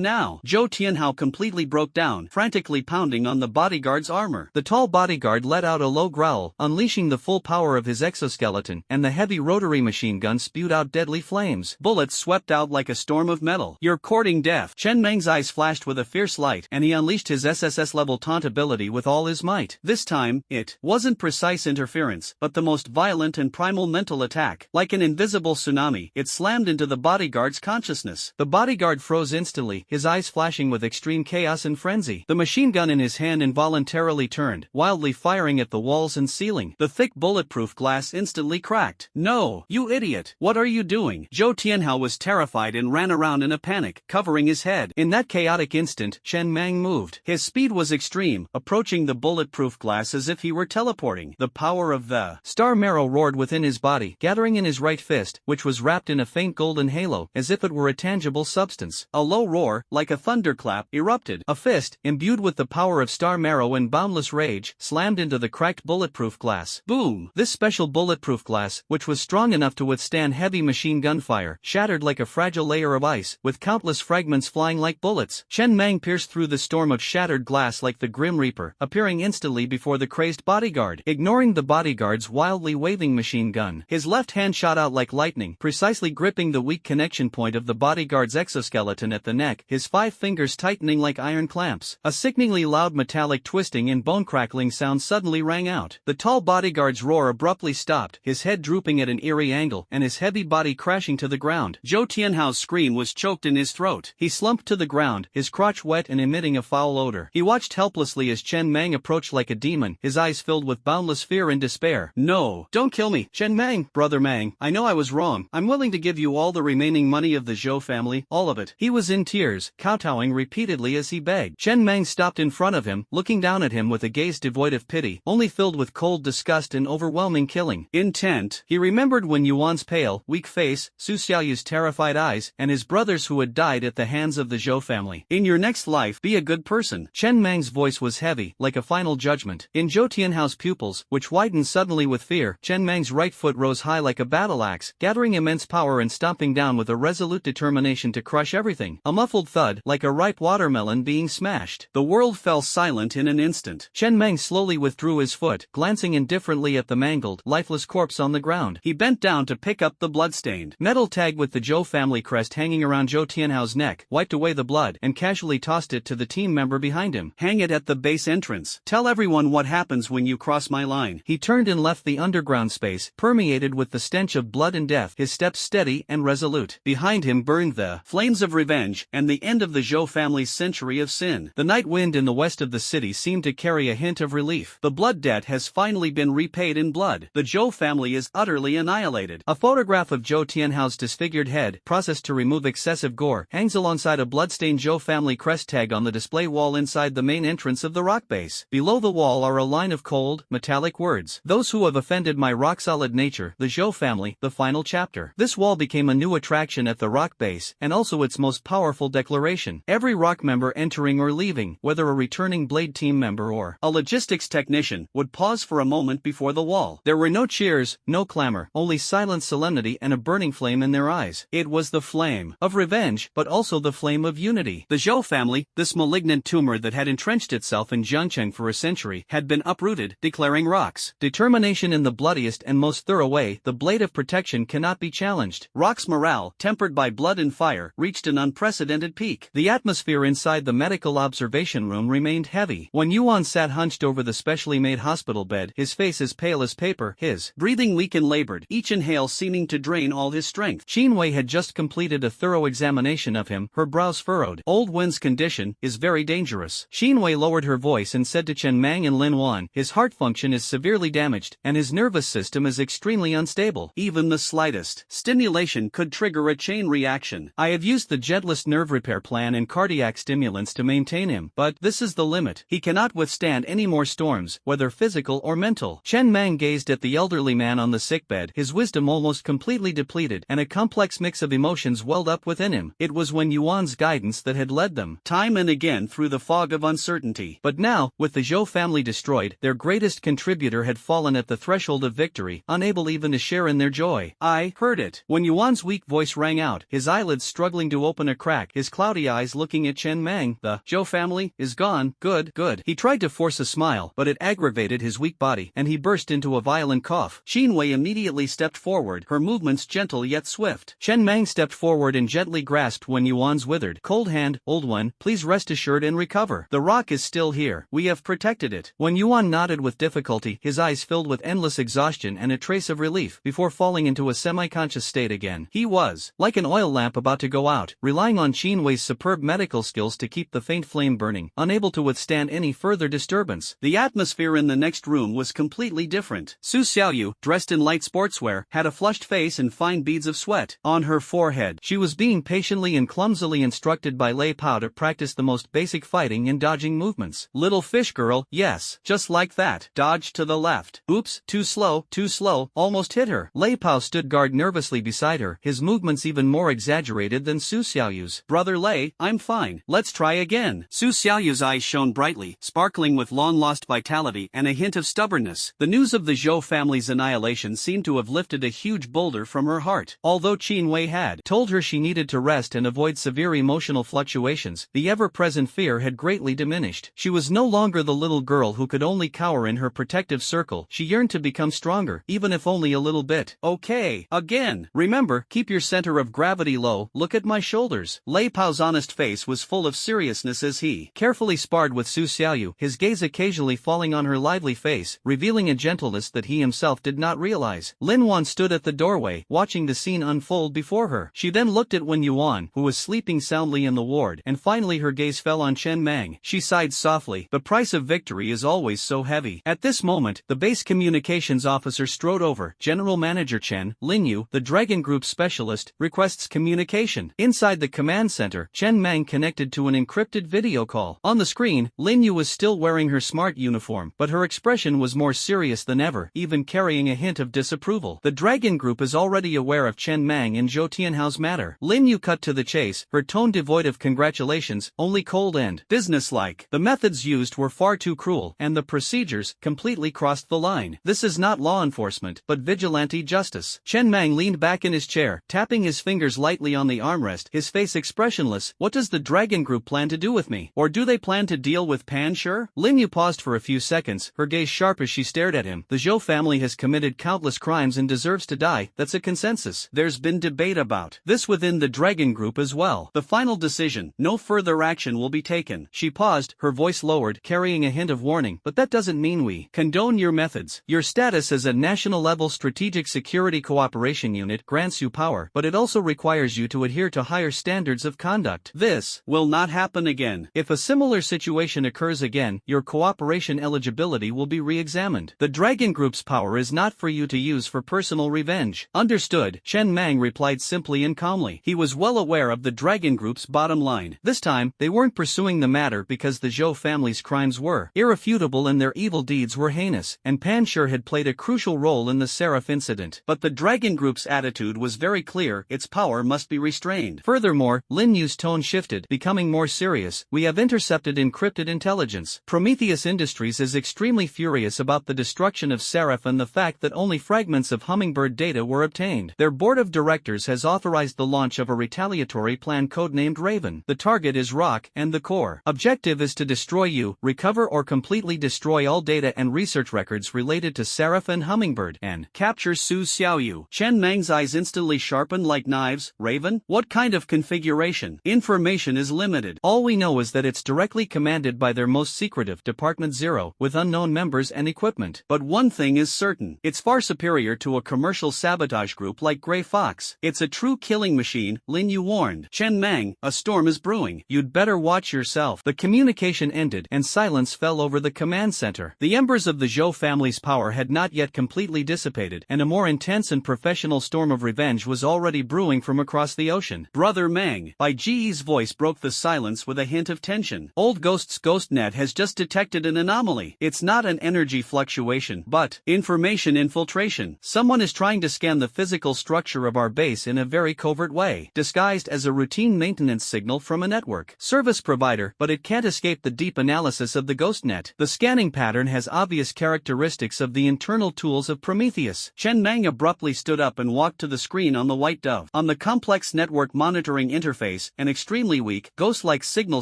now. Zhou Tianhao completely broke down, frantically pounding on the bodyguard's armor. The tall bodyguard let out a low growl, unleashing the full power of his exoskeleton, and the heavy rotary machine gun spewed out deadly flames. Bullets swept out like a storm of metal. You're courting death. Chen Mang's eyes flashed with a fierce light, and he unleashed his SSS-level taunt ability with all his might. This time, it wasn't precise interference, but the most violent and primal mental attack. Like an invisible tsunami, it slammed into the bodyguard's consciousness. The bodyguard froze instantly, his eyes flashing with extreme chaos and frenzy. The machine gun in his hand involuntarily turned, wildly firing at the walls and ceiling. The thick bulletproof glass instantly cracked. No, you idiot! What are you doing? Zhou Tianhao was terrified and ran around in a panic. panic, covering his head. In that chaotic instant, Chen Mang moved. His speed was extreme, approaching the bulletproof glass as if he were teleporting. The power of the star marrow roared within his body, gathering in his right fist, which was wrapped in a faint golden halo, as if it were a tangible substance. A low roar, like a thunderclap, erupted. A fist, imbued with the power of star marrow and boundless rage, slammed into the cracked bulletproof glass. Boom! This special bulletproof glass, which was strong enough to withstand heavy machine gun fire, shattered like a fragile layer of ice, with countless fragments flying like bullets. Chen Mang pierced through the storm of shattered glass like the Grim Reaper, appearing instantly before the crazed bodyguard, ignoring the bodyguard's wildly waving machine gun. His left hand shot out like lightning, precisely gripping the weak connection point of the bodyguard's exoskeleton at the neck, his 5 fingers tightening like iron clamps. A sickeningly loud metallic twisting and bone-crackling sound suddenly rang out. The tall bodyguard's roar abruptly stopped, his head drooping at an eerie angle, and his heavy body crashing to the ground. Zhou Tianhao's scream was choked in his throat. He slumped to the ground, his crotch wet and emitting a foul odor. He watched helplessly as Chen Mang approached like a demon, his eyes filled with boundless fear and despair. No, don't kill me, Chen Mang. Brother Mang, I know I was wrong. I'm willing to give you all the remaining money of the Zhou family, all of it. He was in tears, kowtowing repeatedly as he begged. Chen Mang stopped in front of him, looking down at him with a gaze devoid of pity, only filled with cold disgust and overwhelming killing intent. He remembered Wen Yuan's pale, weak face, Su Xiaoyu's terrified eyes, and his brothers who had died at the hands of the Zhou family. In your next life, be a good person. Chen Mang's voice was heavy, like a final judgment. In Zhou Tianhao's pupils, which widened suddenly with fear, Chen Mang's right foot rose high like a battle axe, gathering immense power and stomping down with a resolute determination to crush everything. A muffled thud, like a ripe watermelon being smashed. The world fell silent in an instant. Chen Mang slowly withdrew his foot, glancing indifferently at the mangled, lifeless corpse on the ground. He bent down to pick up the bloodstained metal tag with the Zhou family crest hanging around Zhou Tianhao's neck, wiped away the blood, and casually tossed it to the team member behind him. Hang it at the base entrance. Tell everyone what happens when you cross my line. He turned and left the underground space, permeated with the stench of blood and death, his steps steady and resolute. Behind him burned the flames of revenge, and the end of the Zhou family's century of sin. The night wind in the west of the city seemed to carry a hint of relief. The blood debt has finally been repaid in blood. The Zhou family is utterly annihilated. A photograph of Zhou Tianhao's disfigured head, processed to remove excessive gore, hangs alongside a bloodstained Zhou family crest tag on the display wall inside the main entrance of the rock base. Below the wall are a line of cold, metallic words. Those who have offended my rock-solid nature, the Zhou family, the final chapter. This wall became a new attraction at the rock base, and also its most powerful declaration. Every rock member entering or leaving, whether a returning Blade team member or a logistics technician, would pause for a moment before the wall. There were no cheers, no clamor, only silent solemnity and a burning flame in their eyes. It was the flame of revenge, but also the flame of unity. The Zhou family, this malignant tumor that had entrenched itself in Jiangcheng for a century, had been uprooted, declaring rocks. Determination in the bloodiest and most thorough way, the blade of protection cannot be challenged. Rock's morale, tempered by blood and fire, reached an unprecedented peak. The atmosphere inside the medical observation room remained heavy. When Yuan sat hunched over the specially made hospital bed, his face as pale as paper, his breathing weak and labored, each inhale seeming to drain all his strength. Xinwei had just completed a thorough examination of him, her brows furrowed. Old Wen's condition is very dangerous. Xinwei lowered her voice and said to Chen Mang and Lin Wan, his heart function is severely damaged, and his nervous system is extremely unstable. Even the slightest stimulation could trigger a chain reaction. I have used the gentlest nerve repair plan and cardiac stimulants to maintain him, but this is the limit. He cannot withstand any more storms, whether physical or mental. Chen Mang gazed at the elderly man on the sickbed, his wisdom almost completely depleted, and a complex mix of emotions welled up within him. It was Wen Yuan's guidance that had led them time and again through the fog of uncertainty. But now, with the Zhou family destroyed, their greatest contributor had fallen at the threshold of victory, unable even to share in their joy. I heard it. When Yuan's weak voice rang out, his eyelids struggling to open a crack, his cloudy eyes looking at Chen Mang. The Zhou family is gone. Good, good. He tried to force a smile, but it aggravated his weak body, and he burst into a violent cough. Xinwei immediately stepped forward, her movements gentle yet swift. Chen Mang stepped forward and gently grasped Wen Yuan's withered, cold hand. Old one, please rest assured and recover. The rock is still here. We have protected it. Wen Yuan nodded with difficulty, his eyes filled with endless exhaustion and a trace of relief, before falling into a semi-conscious state again. He was like an oil lamp about to go out, relying on Xinwei's superb medical skills to keep the faint flame burning, unable to withstand any further disturbance. The atmosphere in the next room was completely different. Su Xiaoyu, dressed in light sportswear, had a flushed face and fine beads of sweat on her forehead. She was being patiently patiently and clumsily instructed by Lei Pao to practice the most basic fighting and dodging movements. Little fish girl, yes, just like that. Dodge to the left. Oops, too slow, almost hit her. Lei Pao stood guard nervously beside her, his movements even more exaggerated than Su Xiaoyu's. Brother Lei, I'm fine. Let's try again. Su Xiaoyu's eyes shone brightly, sparkling with long-lost vitality and a hint of stubbornness. The news of the Zhou family's annihilation seemed to have lifted a huge boulder from her heart. Although Qin Wei had told her she needed to rest and avoid severe emotional fluctuations, the ever-present fear had greatly diminished. She was no longer the little girl who could only cower in her protective circle. She yearned to become stronger, even if only a little bit. Okay, again. Remember, keep your center of gravity low. Look at my shoulders. Lei Pao's honest face was full of seriousness as he carefully sparred with Su Xiaoyu, his gaze occasionally falling on her lively face, revealing a gentleness that he himself did not realize. Lin Wan stood at the doorway, watching the scene unfold before her. She then looked at Wen Yuan, who was sleeping soundly in the ward, and finally her gaze fell on Chen Mang. She sighed softly. The price of victory is always so heavy. At this moment, the base communications officer strode over. General Manager Chen, Lin Yu, the Dragon Group specialist, requests communication. Inside the command center, Chen Mang connected to an encrypted video call. On the screen, Lin Yu was still wearing her smart uniform, but her expression was more serious than ever, even carrying a hint of disapproval. The Dragon Group is already aware of Chen Mang and Zhou Tianhao's matter. Lin Yu cut to the chase, her tone devoid of congratulations, only cold and businesslike. The methods used were far too cruel, and the procedures completely crossed the line. This is not law enforcement, but vigilante justice. Chen Mang leaned back in his chair, tapping his fingers lightly on the armrest, his face expressionless. What does the Dragon Group plan to do with me? Or do they plan to deal with Pan Shi? Lin Yu paused for a few seconds, her gaze sharp as she stared at him. The Zhou family has committed countless crimes and deserves to die. That's a consensus. There's been debate about this within the Dragon Group as well. The final decision: no further action will be taken. She paused, her voice lowered, carrying a hint of warning. But that doesn't mean we condone your methods. Your status as a national-level strategic security cooperation unit grants you power, but it also requires you to adhere to higher standards of conduct. This will not happen again. If a similar situation occurs again, your cooperation eligibility will be re-examined. The Dragon Group's power is not for you to use for personal revenge. Understood, Chen Mang replied simply and calmly. He was well aware of the Dragon Group's bottom line. This time, they weren't pursuing the matter because the Zhou family's crimes were irrefutable and their evil deeds were heinous, and Pan Shi had played a crucial role in the Seraph incident. But the Dragon Group's attitude was very clear: its power must be restrained. Furthermore, Lin Yu's tone shifted, becoming more serious. We have intercepted encrypted intelligence. Prometheus Industries is extremely furious about the destruction of Seraph and the fact that only fragments of Hummingbird data were obtained. Their board of directors has authorized the launch of a retaliatory plan codenamed Raven. The target is Rock, and the core objective is to destroy you, recover or completely destroy all data and research records related to Seraph and Hummingbird, and capture Su Xiaoyu. Chen Mang's eyes instantly sharpened like knives. Raven? What kind of configuration? Information is limited. All we know is that it's directly commanded by their most secretive Department Zero, with unknown members and equipment. But one thing is certain: it's far superior to a commercial sabotage group like Grey Fox. It's a true killing machine, Lin Yu warned. Chen Mang, a storm is brewing. You'd better watch yourself. The communication ended, and silence fell over the command center. The embers of the Zhou family's power had not yet completely dissipated, and a more intense and professional storm of revenge was already brewing from across the ocean. Brother Mang, Bai Ji's voice broke the silence with a hint of tension. Old Ghost's GhostNet has just detected an anomaly. It's not an energy fluctuation, but information infiltration. Someone is trying to scan the physical structure of our base in a very covert way, disguised as a routine maintenance signal from a network service provider, but it can't escape the deep analysis of the GhostNet. The scanning pattern has obvious characteristics of the internal tools of Prometheus. Chen Mang abruptly stood up and walked to the screen on the White Dove. On the complex network monitoring interface, an extremely weak, ghost-like signal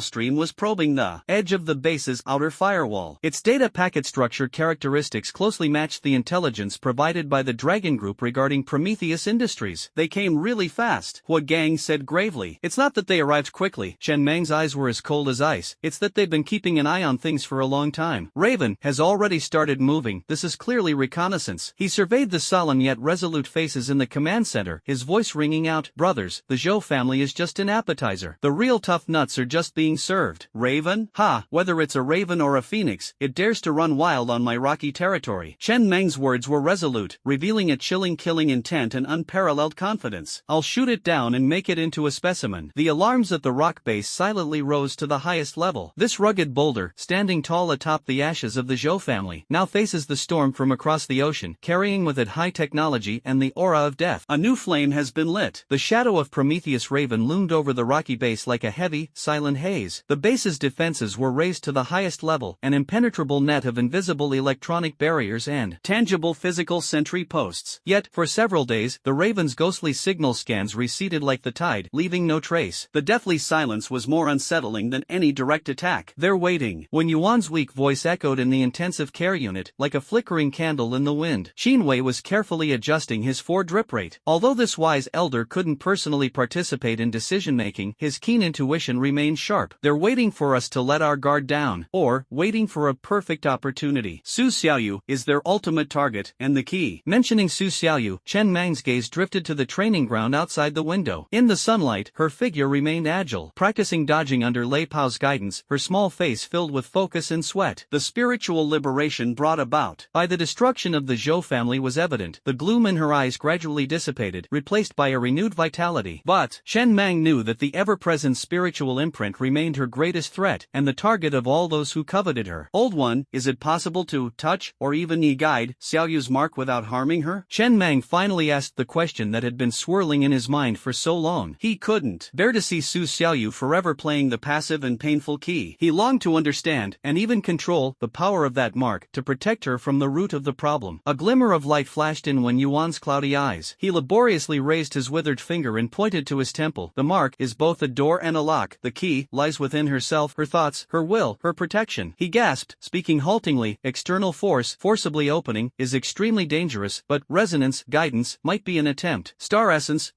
stream was probing the edge of the base's outer firewall. Its data packet structure characteristics closely matched the intelligence provided by the Dragon Group regarding Prometheus Industries. They came really fast, Hua Gang said gravely. It's not that they arrived quickly. Chen Mang's eyes were as cold as ice. It's that they've been keeping an eye on things for a long time. Raven has already started moving. This is clearly reconnaissance. He surveyed the solemn yet resolute faces in the command center, his voice ringing out. Brothers, the Zhou family is just an appetizer. The real tough nuts are just being served. Raven? Ha! Whether it's a raven or a phoenix, it dares to run wild on my rocky territory. Chen Mang's words were resolute, revealing a chilling killing intent and unparalleled confidence. I'll shoot it down and make it it into a specimen. The alarms at the rock base silently rose to the highest level. This rugged boulder, standing tall atop the ashes of the Zhou family, now faces the storm from across the ocean, carrying with it high technology and the aura of death. A new flame has been lit. The shadow of Prometheus Raven loomed over the rocky base like a heavy, silent haze. The base's defenses were raised to the highest level, an impenetrable net of invisible electronic barriers and tangible physical sentry posts. Yet, for several days, the Raven's ghostly signal scans receded like the tide, leaving no trace. The deathly silence was more unsettling than any direct attack. They're waiting. When Yuan's weak voice echoed in the intensive care unit, like a flickering candle in the wind. Qinwei was carefully adjusting his 4 drip rate. Although this wise elder couldn't personally participate in decision-making, his keen intuition remained sharp. They're waiting for us to let our guard down, or waiting for a perfect opportunity. Su Xiaoyu is their ultimate target and the key. Mentioning Su Xiaoyu, Chen Mang's gaze drifted to the training ground outside the window. In the sunlight, her figure remained agile, practicing dodging under Lei Pao's guidance, her small face filled with focus and sweat. The spiritual liberation brought about by the destruction of the Zhou family was evident. The gloom in her eyes gradually dissipated, replaced by a renewed vitality. But Chen Mang knew that the ever-present spiritual imprint remained her greatest threat, and the target of all those who coveted her. Old One, is it possible to touch, or even guide, Xiaoyu's mark without harming her? Chen Mang finally asked the question that had been swirling in his mind for so long. He couldn't bear to see Su Xiaoyu forever playing the passive and painful key. He longed to understand, and even control, the power of that mark, to protect her from the root of the problem. A glimmer of light flashed in when Yuan's cloudy eyes. He laboriously raised his withered finger and pointed to his temple. The mark is both a door and a lock. The key lies within herself, her thoughts, her will, her protection. He gasped, speaking haltingly. External force, forcibly opening, is extremely dangerous, but resonance, guidance, might be an attempt. Star essence,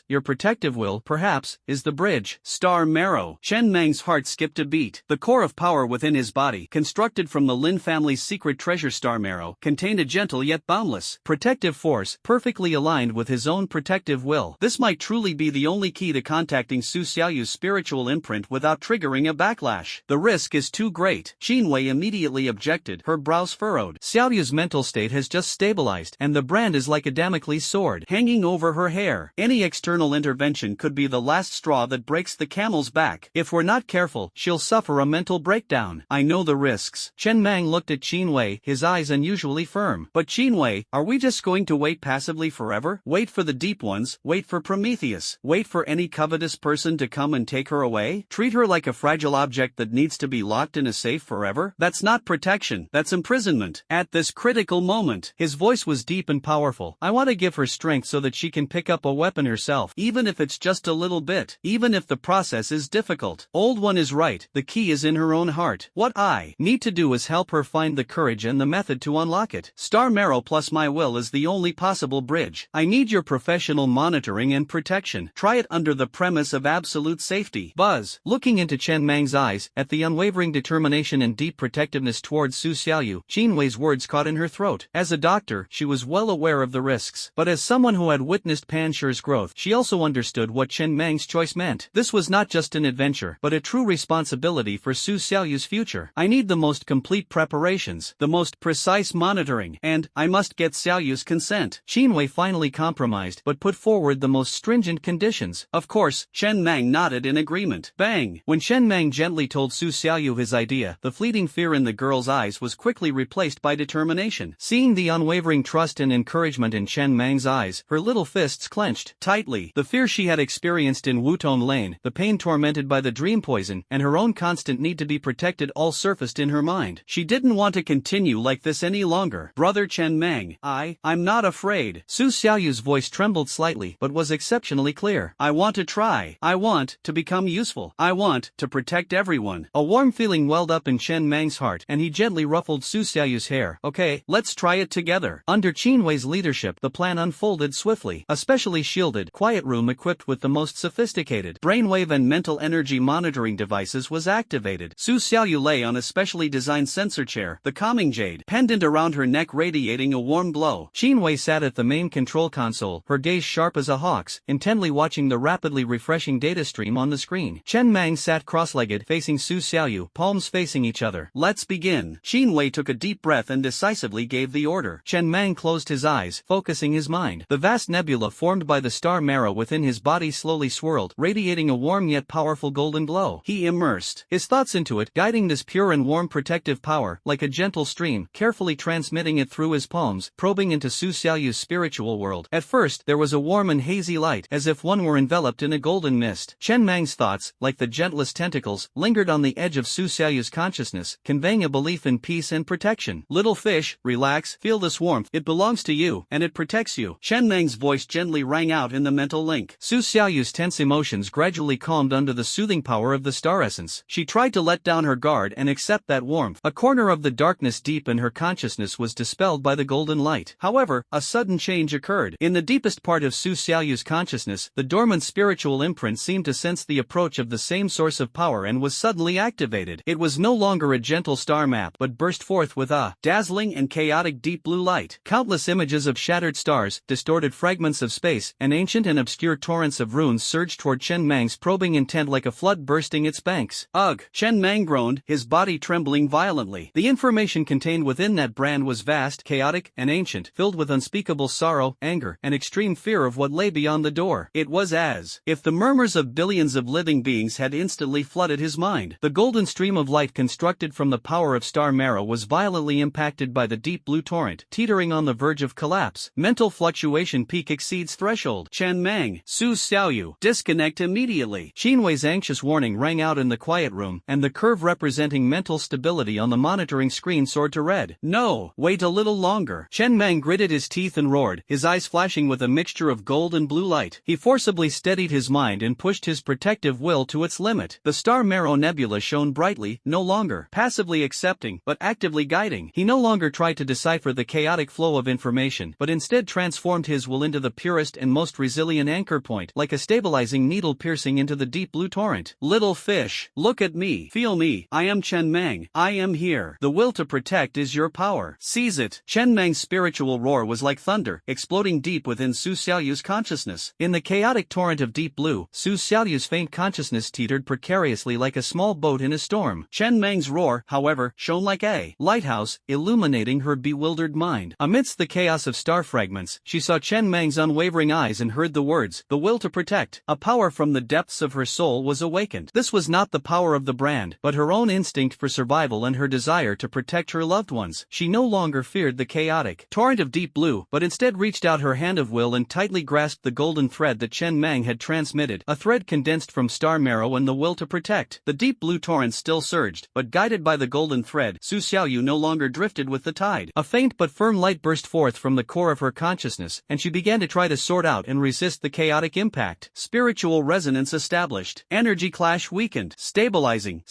your protective will, perhaps, is the bridge. Star marrow. Chen Mang's heart skipped a beat. The core of power within his body, constructed from the Lin family's secret treasure star marrow, contained a gentle yet boundless protective force, perfectly aligned with his own protective will. This might truly be the only key to contacting Su Xiaoyu's spiritual imprint without triggering a backlash. The risk is too great. Qinwei immediately objected, her brows furrowed. Xiaoyu's mental state has just stabilized, and the brand is like a Damocles sword hanging over her hair. Any external intervention could be the last straw that breaks the camel's back. If we're not careful, she'll suffer a mental breakdown. I know the risks. Chen Mang looked at Qinwei, his eyes unusually firm. But Qinwei, are we just going to wait passively forever? Wait for the deep ones, wait for Prometheus, wait for any covetous person to come and take her away? Treat her like a fragile object that needs to be locked in a safe forever? That's not protection, that's imprisonment. At this critical moment, his voice was deep and powerful. I want to give her strength so that she can pick up a weapon herself. Even if it's just a little bit. Even if the process is difficult. Old One is right, the key is in her own heart. What I need to do is help her find the courage and the method to unlock it. Star marrow plus my will is the only possible bridge. I need your professional monitoring and protection. Try it under the premise of absolute safety. Buzz, looking into Chen Mang's eyes, at the unwavering determination and deep protectiveness towards Su Xiaoyu, Qinwei's words caught in her throat. As a doctor, she was well aware of the risks. But as someone who had witnessed Panshi's growth, she also understood what Chen Mang's choice meant. This was not just an adventure, but a true responsibility for Su Xiaoyu's future. I need the most complete preparations, the most precise monitoring, and I must get Xiaoyu's consent. Qinwei finally compromised, but put forward the most stringent conditions. Of course, Chen Mang nodded in agreement. Bang! When Chen Mang gently told Su Xiaoyu his idea, the fleeting fear in the girl's eyes was quickly replaced by determination. Seeing the unwavering trust and encouragement in Chen Mang's eyes, her little fists clenched tightly. The fear she had experienced in Wutong Lane, the pain tormented by the dream poison, and her own constant need to be protected all surfaced in her mind. She didn't want to continue like this any longer. Brother Chen Mang, I'm not afraid. Su Xiaoyu's voice trembled slightly, but was exceptionally clear. I want to try. I want to become useful. I want to protect everyone. A warm feeling welled up in Chen Mang's heart, and he gently ruffled Su Xiaoyu's hair. Okay, let's try it together. Under Qinwei's leadership, the plan unfolded swiftly. A specially shielded, quiet room equipped with the most sophisticated brainwave and mental energy monitoring devices was activated. Su Xiaoyu lay on a specially designed sensor chair, the calming jade pendant around her neck radiating a warm glow. Qinwei sat at the main control console, her gaze sharp as a hawk's, intently watching the rapidly refreshing data stream on the screen. Chen Mang sat cross-legged, facing Su Xiaoyu, palms facing each other. Let's begin. Qinwei took a deep breath and decisively gave the order. Chen Mang closed his eyes, focusing his mind. The vast nebula formed by the star marrow aura within his body slowly swirled, radiating a warm yet powerful golden glow. He immersed his thoughts into it, guiding this pure and warm protective power, like a gentle stream, carefully transmitting it through his palms, probing into Su Xiaoyu's spiritual world. At first, there was a warm and hazy light, as if one were enveloped in a golden mist. Chen Mang's thoughts, like the gentlest tentacles, lingered on the edge of Su Xiaoyu's consciousness, conveying a belief in peace and protection. Little fish, relax, feel this warmth, it belongs to you, and it protects you. Chen Mang's voice gently rang out in the mental link. Su Xiaoyu's tense emotions gradually calmed under the soothing power of the star essence. She tried to let down her guard and accept that warmth. A corner of the darkness deep in her consciousness was dispelled by the golden light. However, a sudden change occurred. In the deepest part of Su Xiaoyu's consciousness, the dormant spiritual imprint seemed to sense the approach of the same source of power and was suddenly activated. It was no longer a gentle star map but burst forth with a dazzling and chaotic deep blue light. Countless images of shattered stars, distorted fragments of space, and ancient and obscure torrents of runes surged toward Chen Mang's probing intent like a flood bursting its banks. Ugh! Chen Mang groaned, his body trembling violently. The information contained within that brand was vast, chaotic, and ancient, filled with unspeakable sorrow, anger, and extreme fear of what lay beyond the door. It was as if the murmurs of billions of living beings had instantly flooded his mind. The golden stream of light constructed from the power of star marrow was violently impacted by the deep blue torrent, teetering on the verge of collapse. Mental fluctuation peak exceeds threshold. Chen Mang, Su Xiaoyu, disconnect immediately. Xinwei's anxious warning rang out in the quiet room, and the curve representing mental stability on the monitoring screen soared to red. No, wait a little longer. Chen Mang gritted his teeth and roared, his eyes flashing with a mixture of gold and blue light. He forcibly steadied his mind and pushed his protective will to its limit. The star marrow nebula shone brightly, no longer passively accepting, but actively guiding. He no longer tried to decipher the chaotic flow of information, but instead transformed his will into the purest and most resilient anchor point, like a stabilizing needle piercing into the deep blue torrent. Little fish, look at me, feel me, I am Chen Mang, I am here. The will to protect is your power. Seize it. Chen Mang's spiritual roar was like thunder, exploding deep within Su Xiaoyu's consciousness. In the chaotic torrent of deep blue, Su Xiaoyu's faint consciousness teetered precariously like a small boat in a storm. Chen Mang's roar, however, shone like a lighthouse, illuminating her bewildered mind. Amidst the chaos of star fragments, she saw Chen Mang's unwavering eyes and heard the words, the will to protect. A power from the depths of her soul was awakened. This was not the power of the brand, but her own instinct for survival and her desire to protect her loved ones. She no longer feared the chaotic torrent of deep blue, but instead reached out her hand of will and tightly grasped the golden thread that Chen Mang had transmitted, a thread condensed from star marrow and the will to protect. The deep blue torrent still surged, but guided by the golden thread, Su Xiaoyu no longer drifted with the tide. A faint but firm light burst forth from the core of her consciousness, and she began to try to sort out and resist the chaotic impact. Spiritual resonance established. Energy clash weakened. Stabilizing.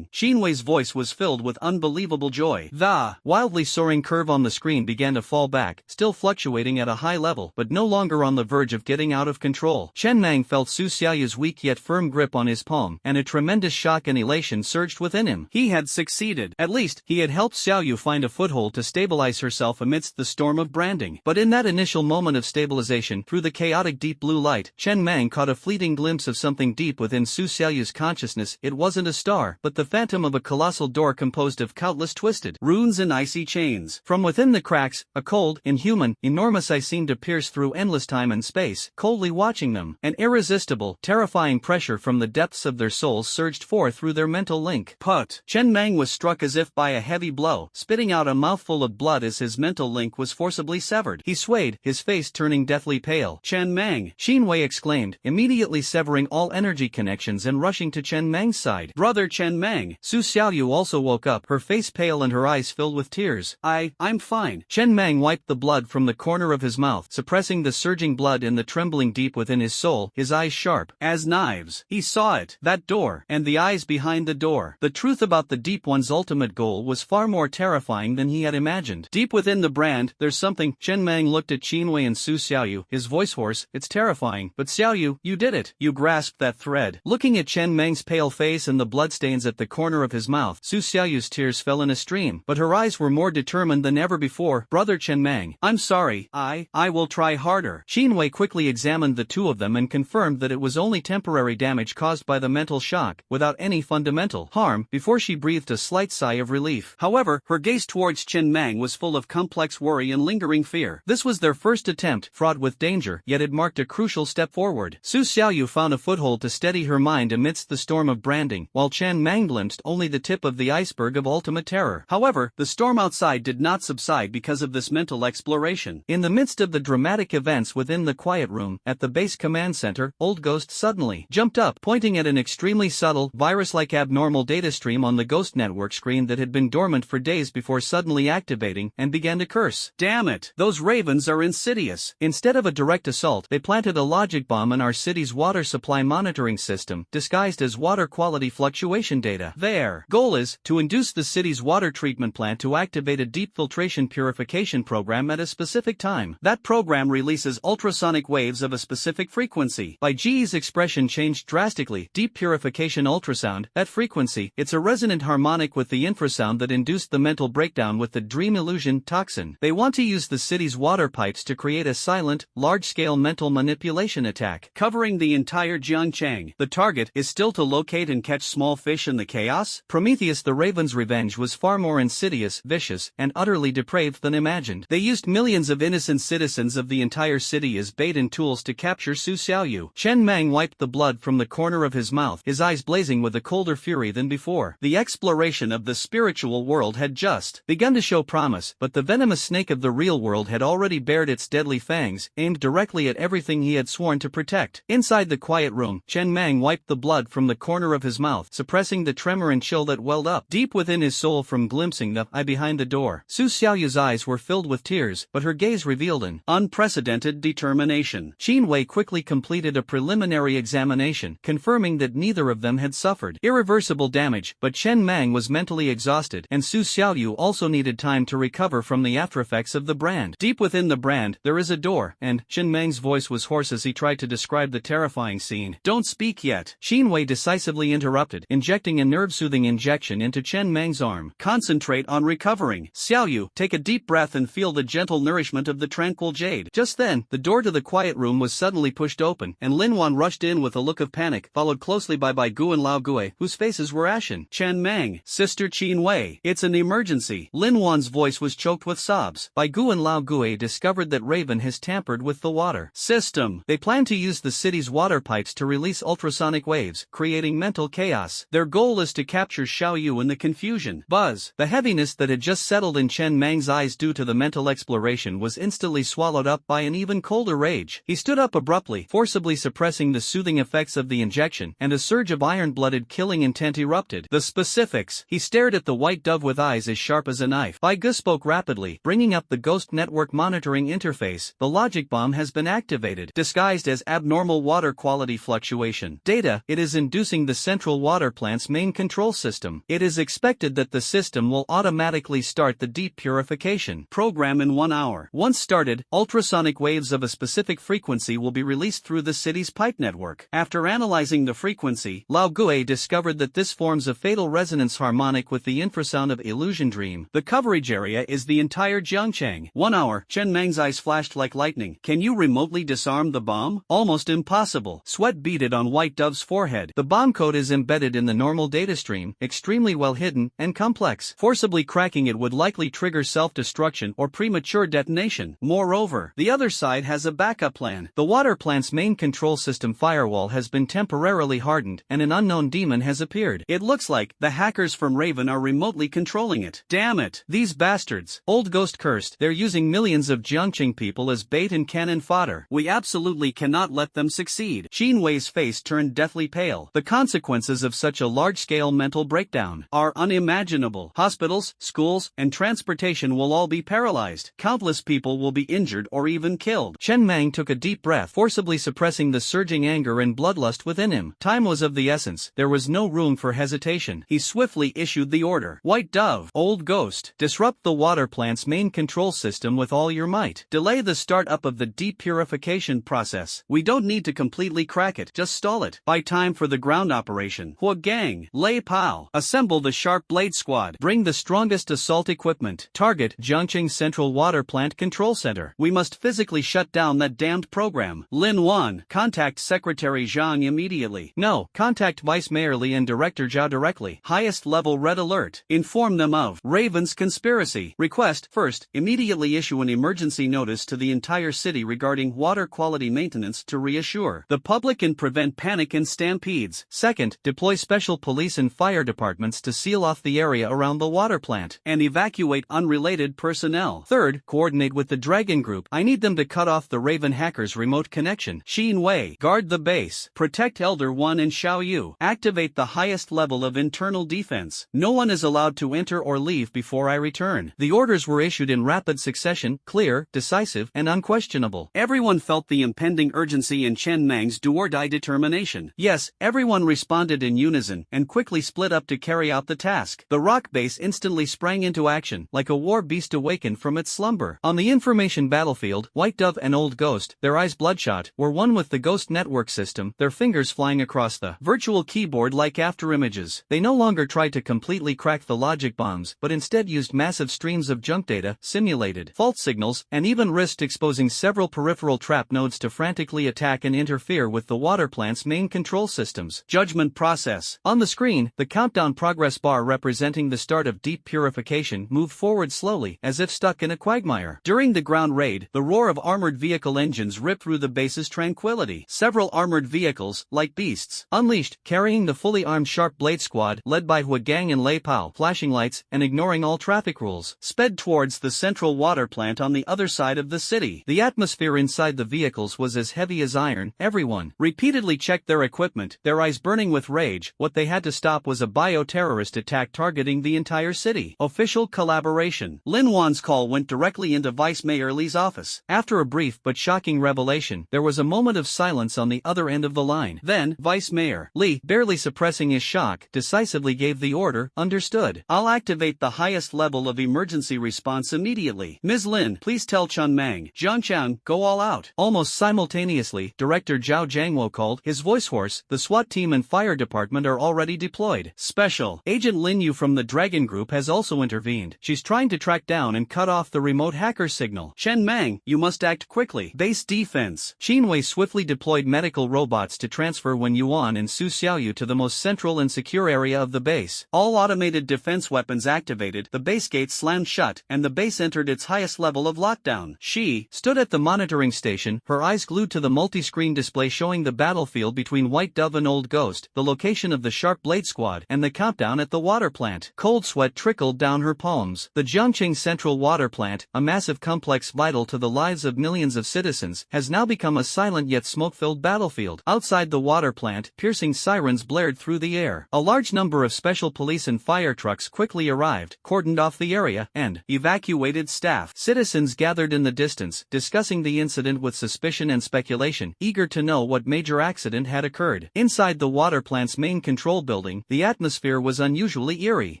Xinwei's voice was filled with unbelievable joy. The wildly soaring curve on the screen began to fall back, still fluctuating at a high level, but no longer on the verge of getting out of control. Chen Mang felt Su Xiaoyu's weak yet firm grip on his palm, and a tremendous shock and elation surged within him. He had succeeded. At least, he had helped Xiaoyu find a foothold to stabilize herself amidst the storm of branding. But in that initial moment of stabilization, through the chaotic deep blue light, Chen Mang caught a fleeting glimpse of something deep within Su Xiaoyu's consciousness. It wasn't a star, but the phantom of a colossal door composed of countless twisted runes and icy chains. From within the cracks, a cold, inhuman, enormous eye seemed to pierce through endless time and space, coldly watching them. An irresistible, terrifying pressure from the depths of their souls surged forth through their mental link. Put! Chen Mang was struck as if by a heavy blow, spitting out a mouthful of blood as his mental link was forcibly severed. He swayed, his face turning deathly pale. Chen Mang! Xinwei exclaimed, immediately severing all energy connections and rushing to Chen Mang's side. Brother Chen Mang! Su Xiaoyu also woke up, her face pale and her eyes filled with tears. I'm fine. Chen Mang wiped the blood from the corner of his mouth, suppressing the surging blood and the trembling deep within his soul, his eyes sharp as knives. He saw it, that door, and the eyes behind the door. The truth about the Deep One's ultimate goal was far more terrifying than he had imagined. Deep within the brand, there's something. Chen Mang looked at Xinwei and Su Xiaoyu, his voice hoarse. It's terrifying. But Xiaoyu, you did it. You grasped that thread. Looking at Chen Mang's pale face and the bloodstains at the corner of his mouth, Su Xiaoyu's tears fell in a stream, but her eyes were more determined than ever before. Brother Chen Mang, I'm sorry. I will try harder. Xinwei quickly examined the two of them and confirmed that it was only temporary damage caused by the mental shock, without any fundamental harm, before she breathed a slight sigh of relief. However, her gaze towards Chen Mang was full of complex worry and lingering fear. This was their first attempt, fraught with danger, yet it marked a crucial step forward. Su Xiaoyu found a foothold to steady her mind amidst the storm of branding, while Chen Mang glimpsed only the tip of the iceberg of ultimate terror. However, the storm outside did not subside because of this mental exploration. In the midst of the dramatic events within the quiet room, at the base command center, Old Ghost suddenly jumped up, pointing at an extremely subtle, virus-like abnormal data stream on the Ghost network screen that had been dormant for days before suddenly activating, and began to curse. Damn it! Those ravens are insidious. Instead of a direct assault, they planted a logic bomb in our city's water supply monitoring system, disguised as water quality fluctuation data. Their goal is to induce the city's water treatment plant to activate a deep filtration purification program at a specific time. That program releases ultrasonic waves of a specific frequency. By Ji's expression changed drastically. Deep purification ultrasound, that frequency, it's a resonant harmonic with the infrasound that induced the mental breakdown with the dream illusion toxin. They want to use the city's water pipes to create a silent, large-scale mental manipulation attack, covering the entire Jiangchang. The target is still to locate and catch small fish in the chaos? Prometheus the Raven's revenge was far more insidious, vicious, and utterly depraved than imagined. They used millions of innocent citizens of the entire city as bait and tools to capture Su Xiaoyu. Chen Mang wiped the blood from the corner of his mouth, his eyes blazing with a colder fury than before. The exploration of the spiritual world had just begun to show promise, but the venomous snake of the real world had already bared its deadly fangs, aimed directly at everything he had sworn to protect. Inside the quiet room, Chen Mang wiped the blood from the corner of his mouth, suppressing the tremor and chill that welled up deep within his soul from glimpsing the eye behind the door. Su Xiaoyu's eyes were filled with tears, but her gaze revealed an unprecedented determination. Qin Wei quickly completed a preliminary examination, confirming that neither of them had suffered irreversible damage, but Chen Mang was mentally exhausted, and Su Xiaoyu also needed time to recover from the aftereffects of the brand. Deep within the brand, there is a door, and Chen Mang's voice was hoarse as he tried to describe the terrifying scene. Don't speak yet. Qin Wei decisively interrupted, injecting a nerve-soothing injection into Chen Mang's arm. Concentrate on recovering. Xiaoyu, take a deep breath and feel the gentle nourishment of the tranquil jade. Just then, the door to the quiet room was suddenly pushed open, and Lin Wan rushed in with a look of panic, followed closely by Bai Gu and Lao Gui, whose faces were ashen. Chen Mang, Sister Qin Wei, it's an emergency. Lin Wan's voice was choked with sobs. Bai Gu and Lao Gui discovered that Raven has tampered with the water system. They plan to use the city's water pipes to release ultrasonic waves, creating mental chaos. Their goal is to capture Xiaoyu in the confusion. Buzz. The heaviness that had just settled in Chen Mang's eyes due to the mental exploration was instantly swallowed up by an even colder rage. He stood up abruptly, forcibly suppressing the soothing effects of the injection, and a surge of iron-blooded killing intent erupted. The specifics. He stared at the white dove with eyes as sharp as a knife. Bai Gu spoke rapidly, bringing up the Ghost Network monitoring interface. The logic bomb has been activated, disguised as abnormal water quality fluctuation data. It is inducing the central water plant's main control system. It is expected that the system will automatically start the deep purification program in 1 hour. Once started, ultrasonic waves of a specific frequency will be released through the city's pipe network. After analyzing the frequency, Lao Gui discovered that this forms a fatal resonance harmonic with the infrasound of Illusion Dream. The coverage area is the entire Jiangchang. 1 hour. Chen Mang's eyes flashed like lightning. Can you remotely disarm the bomb? Almost impossible. Sweat beaded on White Dove's forehead. The bomb code is embedded in the normal data stream, extremely well hidden and complex. Forcibly cracking it would likely trigger self-destruction or premature detonation. Moreover, the other side has a backup plan. The water plant's main control system firewall has been temporarily hardened, and an unknown demon has appeared. It looks like the hackers from Raven are remotely controlling it. Damn it! These bastards! Old Ghost cursed. They're using millions of Jiangcheng people as bait and cannon fodder. We absolutely cannot let them succeed. Qin Wei's face turned deathly pale. The consequences of such a large-scale mental breakdown are unimaginable. Hospitals, schools, and transportation will all be paralyzed. Countless people will be injured or even killed. Chen Mang took a deep breath, forcibly suppressing the surging anger and bloodlust within him. Time was of the essence. There was no room for hesitation. He swiftly issued the order. White Dove, Old Ghost, disrupt the water plant's main control system with all your might. Delay the start-up of the deep purification process. We don't need to completely crack it, just stall it. Buy time for the ground operation. Hua Gang, Lei Pao, assemble the Sharp Blade Squad. Bring the strongest assault equipment. Target Jiangcheng Central Water Plant Control Center. We must physically shut down that damned program. Lin Wan, contact Secretary Zhang immediately. No, contact Vice Mayor Li and Director Zhao directly. Highest level red alert. Inform them of Raven's conspiracy. Request, first, immediately issue an emergency notice to the entire city regarding water quality maintenance to reassure the public and prevent panic and stampedes. Second, deploy special police and fire departments to seal off the area around the water plant and evacuate unrelated personnel. Third, coordinate with the Dragon Group. I need them to cut off the Raven hackers' remote connection. Xin Wei, guard the base. Protect Elder One and Xiao Yu. Activate the highest level of internal defense. No one is allowed to enter or leave before I return. The orders were issued in rapid succession, clear, decisive, and unquestionable. Everyone felt the impending urgency in Chen Mang's do-or-die determination. Yes, everyone responded in unison and quickly split up to carry out the task. The rock base instantly sprang into action, like a war beast awakened from its slumber. On the information battlefield, White Dove and Old Ghost, their eyes bloodshot, were one with the Ghost network system, their fingers flying across the virtual keyboard like afterimages. They no longer tried to completely crack the logic bombs, but instead used massive streams of junk data, simulated fault signals, and even risked exposing several peripheral trap nodes to frantically attack and interfere with the water plant's main control systems. Judgment process. On the screen, the countdown progress bar representing the start of deep purification moved forward slowly, as if stuck in a quagmire. During the ground raid, the roar of armored vehicle engines ripped through the base's tranquility. Several armored vehicles, like beasts, unleashed, carrying the fully armed Sharp Blade Squad, led by Hua Gang and Lei Pao, flashing lights and ignoring all traffic rules, sped towards the central water plant on the other side of the city. The atmosphere inside the vehicles was as heavy as iron. Everyone repeatedly checked their equipment, their eyes burning with rage. What they had to stop was a bioterrorist attack targeting the entire city. Official collaboration. Lin Wan's call went directly into Vice Mayor Li's office. After a brief but shocking revelation, there was a moment of silence on the other end of the line. Then, Vice Mayor Li, barely suppressing his shock, decisively gave the order, "Understood. I'll activate the highest level of emergency response immediately. Ms. Lin, please tell Chun Mang, Zhangqiang, go all out." Almost simultaneously, Director Zhao Jiangwo called, his voice hoarse, "The SWAT team and fire department are already deployed. Special Agent Lin Yu from the Dragon Group has also intervened. She's trying to track down and cut off the remote hacker signal. Chen Mang, you must act quickly. Base defense." Xin Wei swiftly deployed medical robots to transfer Wen Yuan and Su Xiaoyu to the most central and secure area of the base. All automated defense weapons activated, the base gate slammed shut, and the base entered its highest level of lockdown. She stood at the monitoring station, her eyes glued to the multi-screen display showing the battlefield between White Dove and Old Ghost, the location of the Sharp Blade Squad, and the countdown at the water plant. Cold sweat trickled down her palms. The Jiangqing Central Water Plant, a massive complex vital to the lives of millions of citizens, has now become a silent yet smoke-filled battlefield. Outside the water plant, piercing sirens blared through the air. A large number of special police and fire trucks quickly arrived, cordoned off the area, and evacuated staff. Citizens gathered in the distance, discussing the incident with suspicion and speculation, eager to know what major accident had occurred. Inside the water plant's main control building, the atmosphere was unusually eerie.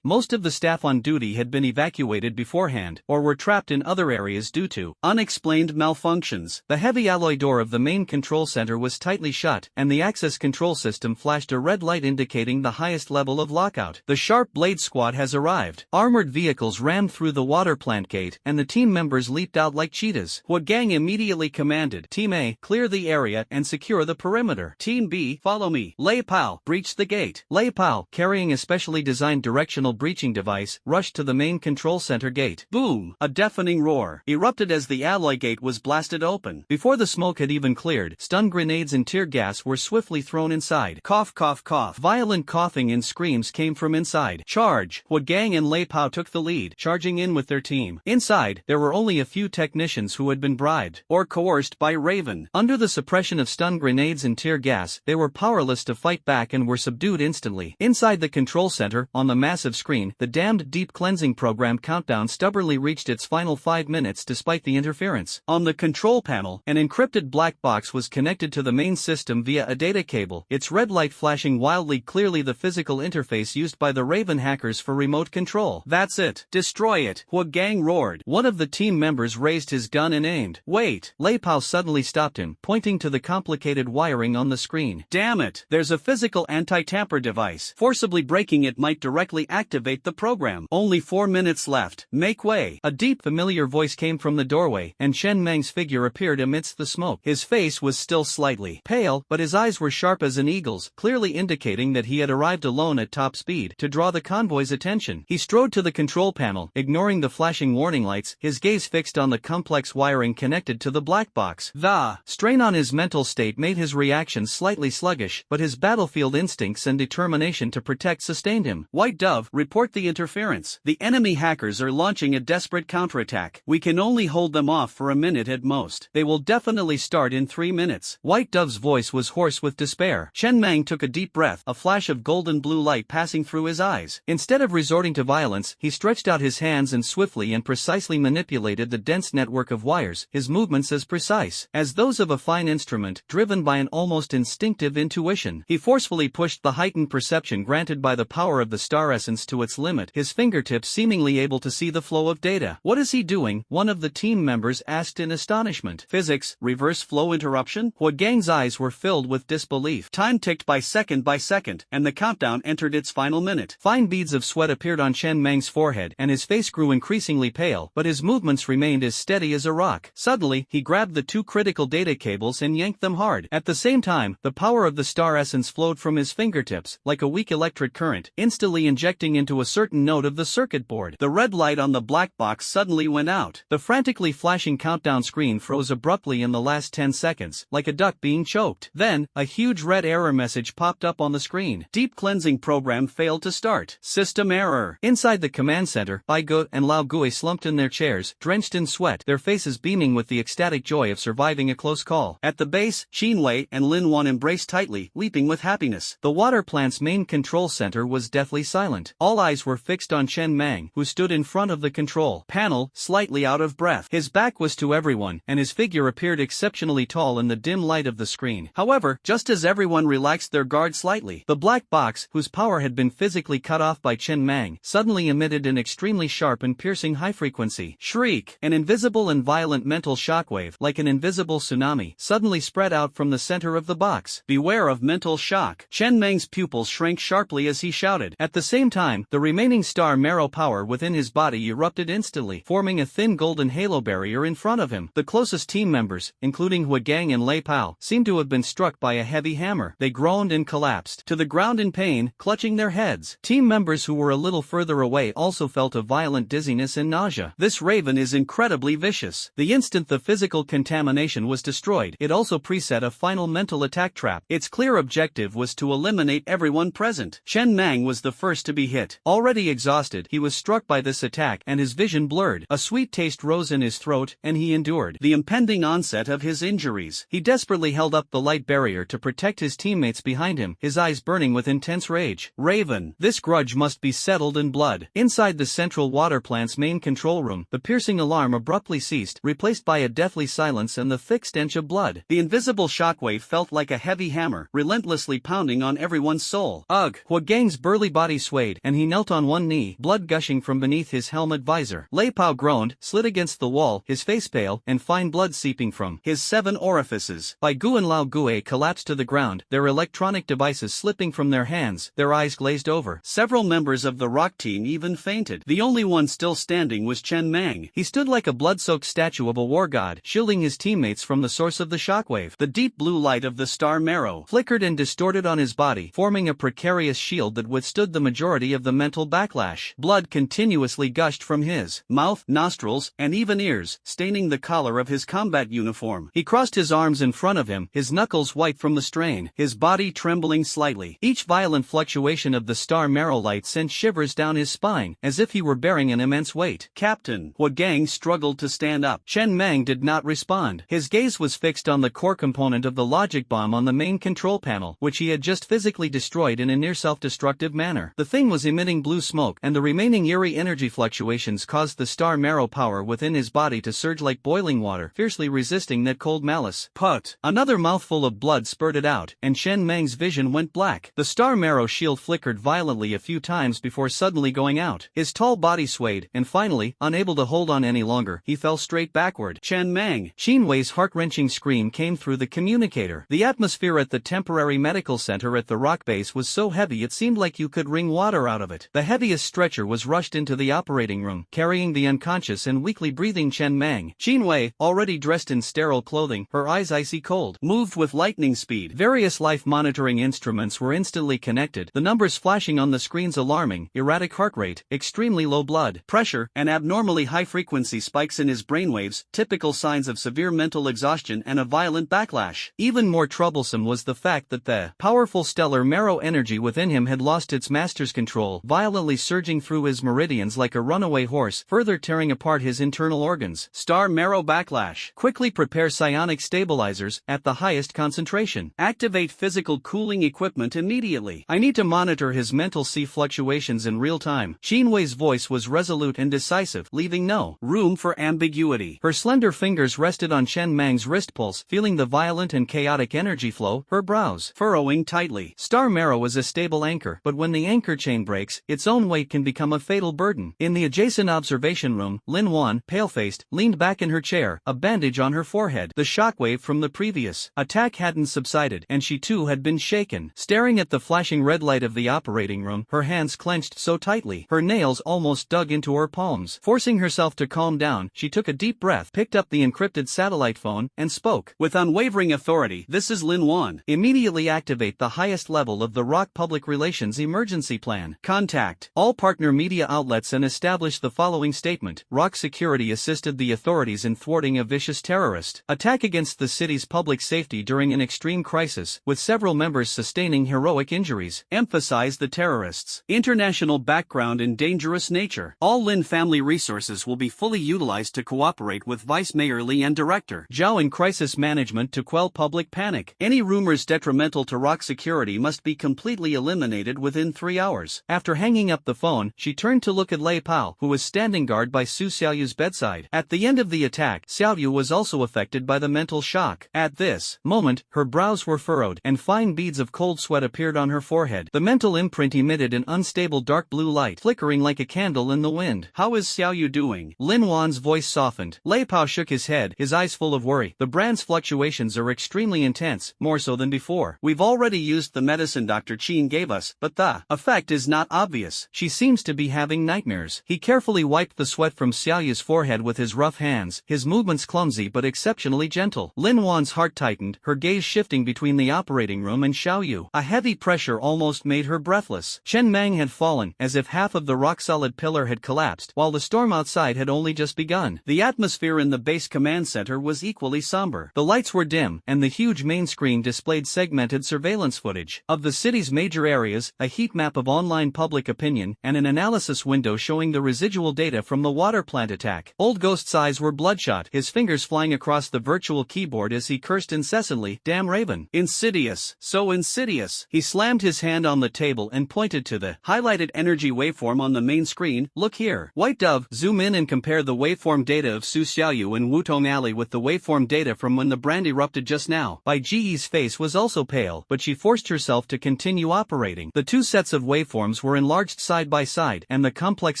Most of the staff on duty had been evacuated beforehand, or were trapped in other areas due to unexplained malfunctions. The heavy alloy door of the main control center was tightly shut, and the access control system flashed a red light indicating the highest level of lockout. The Sharp Blade Squad has arrived. Armored vehicles rammed through the water plant gate, and the team members leaped out like cheetahs. Hua Gang immediately commanded, "Team A, clear the area and secure the perimeter. Team B, follow me." Lei Pao, breach the gate. Lei Pao, carrying a specially designed directional breaching device, rushed to the main control center gate. Boom! A deafening roar erupted as the alloy gate was blasted open. Before the smoke had even cleared, stun grenades and tear gas were swiftly thrown inside. Cough, cough, cough. Violent coughing and screams came from inside. Charge! Hua Gang and Lei Pao took the lead, charging in with their team. Inside, there were only a few technicians who had been bribed or coerced by Raven. Under the suppression of stun grenades and tear gas, they were powerless to fight back and were subdued instantly. Inside the control center, on the massive screen, the damned deep cleansing program countdown stubbornly reached its final 5 minutes despite the interference. On the control panel, an encrypted black box was connected to the main system via a data cable, its red light flashing wildly clearly the physical interface used by the Raven hackers for remote control. "That's it. Destroy it," Hua Gang roared. One of the team members raised his gun and aimed. "Wait." Lei Pao suddenly stopped him, pointing to the complicated wiring on the screen. "Damn it. There's a physical anti-tamper device. Forcibly breaking it might directly activate the program. Only 4 minutes left. Make way." A deep, familiar voice came from the doorway, and Chen Mang's figure appeared amidst the smoke. His face was still slightly pale, but his eyes were sharp as an eagle's, clearly indicating that he had arrived alone at top speed to draw the convoy's attention. He strode to the control panel, ignoring the flashing warning lights, his gaze fixed on the complex wiring connected to the black box. The strain on his mental state made his reactions slightly sluggish, but his battlefield instincts and determination to protect sustained him. White Dove, report the interference. The enemy hackers are launching a desperate counterattack. We can only hold them off for a minute at most. They will definitely start in 3 minutes. White Dove's voice was hoarse with despair. Chen Mang took a deep breath, a flash of golden blue light passing through his eyes. Instead of resorting to violence, he stretched out his hands and swiftly and precisely manipulated the dense network of wires, his movements as precise as those of a fine instrument, driven by an almost instinctive intuition. He forcefully pushed the heightened perception granted by the power of the star essence to its limit, his fingertips seemingly able to see the flow of data. "What is he doing?" one of the team members asked in astonishment. "Physics, reverse flow interruption?" Hua Gang's eyes were filled with disbelief. Time ticked by second, and the countdown entered its final minute. Fine beads of sweat appeared on Chen Mang's forehead and his face grew increasingly pale, but his movements remained as steady as a rock. Suddenly, he grabbed the 2 critical data cables and yanked them hard. At the same time, the power of the star essence flowed from his fingertips, like a weak electric current, instantly injecting into a certain node of the circuit board. The red light on the black box suddenly went out. The frantically flashing countdown screen froze abruptly in the last 10 seconds, like a duck being choked. Then, a huge red error message popped up on the screen. Deep cleansing program failed to start. System error. Inside the command center, Bai Ge and Lao Gui slumped in their chairs, drenched in sweat, their faces beaming with the ecstatic joy of surviving a close call. At the base, Xin Wei and Lin Wan embraced tightly, leaping with happiness. The water plant's main control center was deathly silent. All eyes were fixed on Chen Mang, who stood in front of the control panel, slightly out of breath. His back was to everyone, and his figure appeared exceptionally tall in the dim light of the screen. However, just as everyone relaxed their guard slightly, the black box, whose power had been physically cut off by Chen Mang, suddenly emitted an extremely sharp and piercing high-frequency shriek. An invisible and violent mental shockwave, like an invisible tsunami, suddenly spread out from the center of the box. "Beware of mental shock." Chen Mang's pupils shrank sharply as he shouted. At the same time, the remaining star marrow power within his body erupted instantly, forming a thin golden halo barrier in front of him. The closest team members, including Hua Gang and Lei Pao, seemed to have been struck by a heavy hammer. They groaned and collapsed to the ground in pain, clutching their heads. Team members who were a little further away also felt a violent dizziness and nausea. "This raven is incredibly vicious." The instant the physical contamination was destroyed, it also preset a final mental attack trap. Its clear objective was to eliminate everyone present. Chen Mang was the first to be hit. Already exhausted, he was struck by this attack and his vision blurred. A sweet taste rose in his throat, and he endured the impending onset of his injuries. He desperately held up the light barrier to protect his teammates behind him, his eyes burning with intense rage. "Raven, this grudge must be settled in blood." Inside the central water plant's main control room, the piercing alarm abruptly ceased, replaced by a deathly silence and the thick stench of blood. The invisible shockwave felt like a heavy hammer, relentlessly pounding on everyone's soul. Ugh! Hua Gang's burly body swayed, and he knelt on one knee, blood gushing from beneath his helmet visor. Lei Pao groaned, slid against the wall, his face pale, and fine blood seeping from his 7 orifices. Bai Ge and Lao Gui collapsed to the ground, their electronic devices slipping from their hands, their eyes glazed over. Several members of the rock team even fainted. The only one still standing was Chen Mang. He stood like a blood-soaked statue of a war god, shielding his teammates from the source of the shockwave. The deep blue light of the star marrow flickered and distorted on his body, forming a precarious shield that withstood the majority of the mental backlash. Blood continuously gushed from his mouth, nostrils, and even ears, staining the collar of his combat uniform. He crossed his arms in front of him, his knuckles white from the strain, his body trembling slightly. Each violent fluctuation of the star marrow light sent shivers down his spine, as if he were bearing an immense weight. "Captain." Hua Gang struggled to stand up. Chen Mang did not respond. His gaze was fixed on the core component of the logic bomb on the main control panel, which he had just physically destroyed in a near self-destructive manner. The thing was emitting blue smoke, and the remaining eerie energy fluctuations caused the star marrow power within his body to surge like boiling water, fiercely resisting that cold malice. Put! Another mouthful of blood spurted out, and Chen Mang's vision went black. The star marrow shield flickered violently a few times before suddenly going out. His tall body swayed, and finally, unable to hold on any longer, he fell straight backward. "Chen Mang!" Xin Wei's heart-wrenching scream came through the communicator. The atmosphere at the temporary medical center at the rock base was so heavy it seemed like you could wring water out of it. The heaviest stretcher was rushed into the operating room, carrying the unconscious and weakly breathing Chen Mang. Xin Wei, already dressed in sterile clothing, her eyes icy cold, moved with lightning speed. Various life monitoring instruments were instantly connected, the numbers flashing on the screens alarming: erratic heart rate, extremely low blood pressure, and abnormally high frequency spikes in his brainwaves, typical signs of severe mental exhaustion and a violent backlash. Even more troublesome was the fact that the powerful stellar marrow energy within him had lost its master's control, violently surging through his meridians like a runaway horse, further tearing apart his internal organs. Star marrow backlash. Quickly prepare psionic stabilizers at the highest concentration. Activate physical cooling equipment immediately. I need to monitor his mental C fluctuations in real time. Shinwei's voice was resolute and decisive, leaving no room for ambiguity. Her slender fingers rested on Chen Mang's wrist pulse, feeling the violent and chaotic energy flow, her brows furrowing tightly. Star marrow is a stable anchor, but when the anchor chain breaks, its own weight can become a fatal burden. In the adjacent observation room, Lin Wan, pale-faced, leaned back in her chair, a bandage on her forehead. The shockwave from the previous attack hadn't subsided, and she too had been shaken. Staring at the flashing red light of the operating room, her hands clenched so tightly, her nails almost dug into her palms. Forcing herself to calm down, she took a deep breath, picked up the encrypted satellite phone, and spoke. With unwavering authority, this is Lin Wan. Immediately activate the highest level of the ROC Public Relations Emergency Plan. Contact all partner media outlets and establish the following statement. ROC Security assisted the authorities in thwarting a vicious terrorist attack against the city's public safety during an extreme crisis, with several members sustaining heroic injuries. Emphasize the terrorists' international background and dangerous nature. All Lin family resources will be fully utilized to cooperate with Vice Mayor Li and Director Zhao in crisis management to quell public panic. Any rumors detrimental to ROC security must be completely eliminated within 3 hours. After hanging up the phone, she turned to look at Lei Pao, who was standing guard by Su Xiaoyu's bedside. At the end of the attack, Xiaoyu was also affected by the mental shock. At this moment, her brows were furrowed, and fine beads of cold sweat appeared on her forehead. The mental imprint emitted an unstable dark blue light, flickering like a candle in the wind. How is Xiaoyu doing? Lin Wan's voice softened. Lei Pao shook his head, his eyes full of worry. The brand's fluctuations are extremely intense, more so than before. We've already used the medicine Dr. Qin gave us, but the effect is not obvious. She seems to be having nightmares. He carefully wiped the sweat from Xiaoyu's forehead with his rough hands, his movements clumsy but exceptionally gentle. Lin Wan's heart tightened, her gaze shifting between the operating room and Xiaoyu. A heavy pressure almost made her breathless. Chen Mang had fallen, as if half of the rock-solid pillar had collapsed, while the storm outside had only just begun. The atmosphere in the base command center was equally somber. The lights were dim, and the huge main screen displayed segmented surveillance footage of the city's major areas, a heat map of online public opinion, and an analysis window showing the residual data from the water plant attack. Old Ghost's eyes were bloodshot, his fingers flying across the virtual keyboard as he cursed incessantly, "Damn Raven. Insidious, so insidious." He slammed his hand on the table and pointed to the highlighted energy waveform on the main screen. "Look here." White Dove, zoom in and compare the waveform data of Su Xiaoyu and Wutong Alley with the waveform data from when the brand erupted just now. Bai Ji's face was also pale, but she forced herself to continue operating. The two sets of waveforms were enlarged side by side, and the complex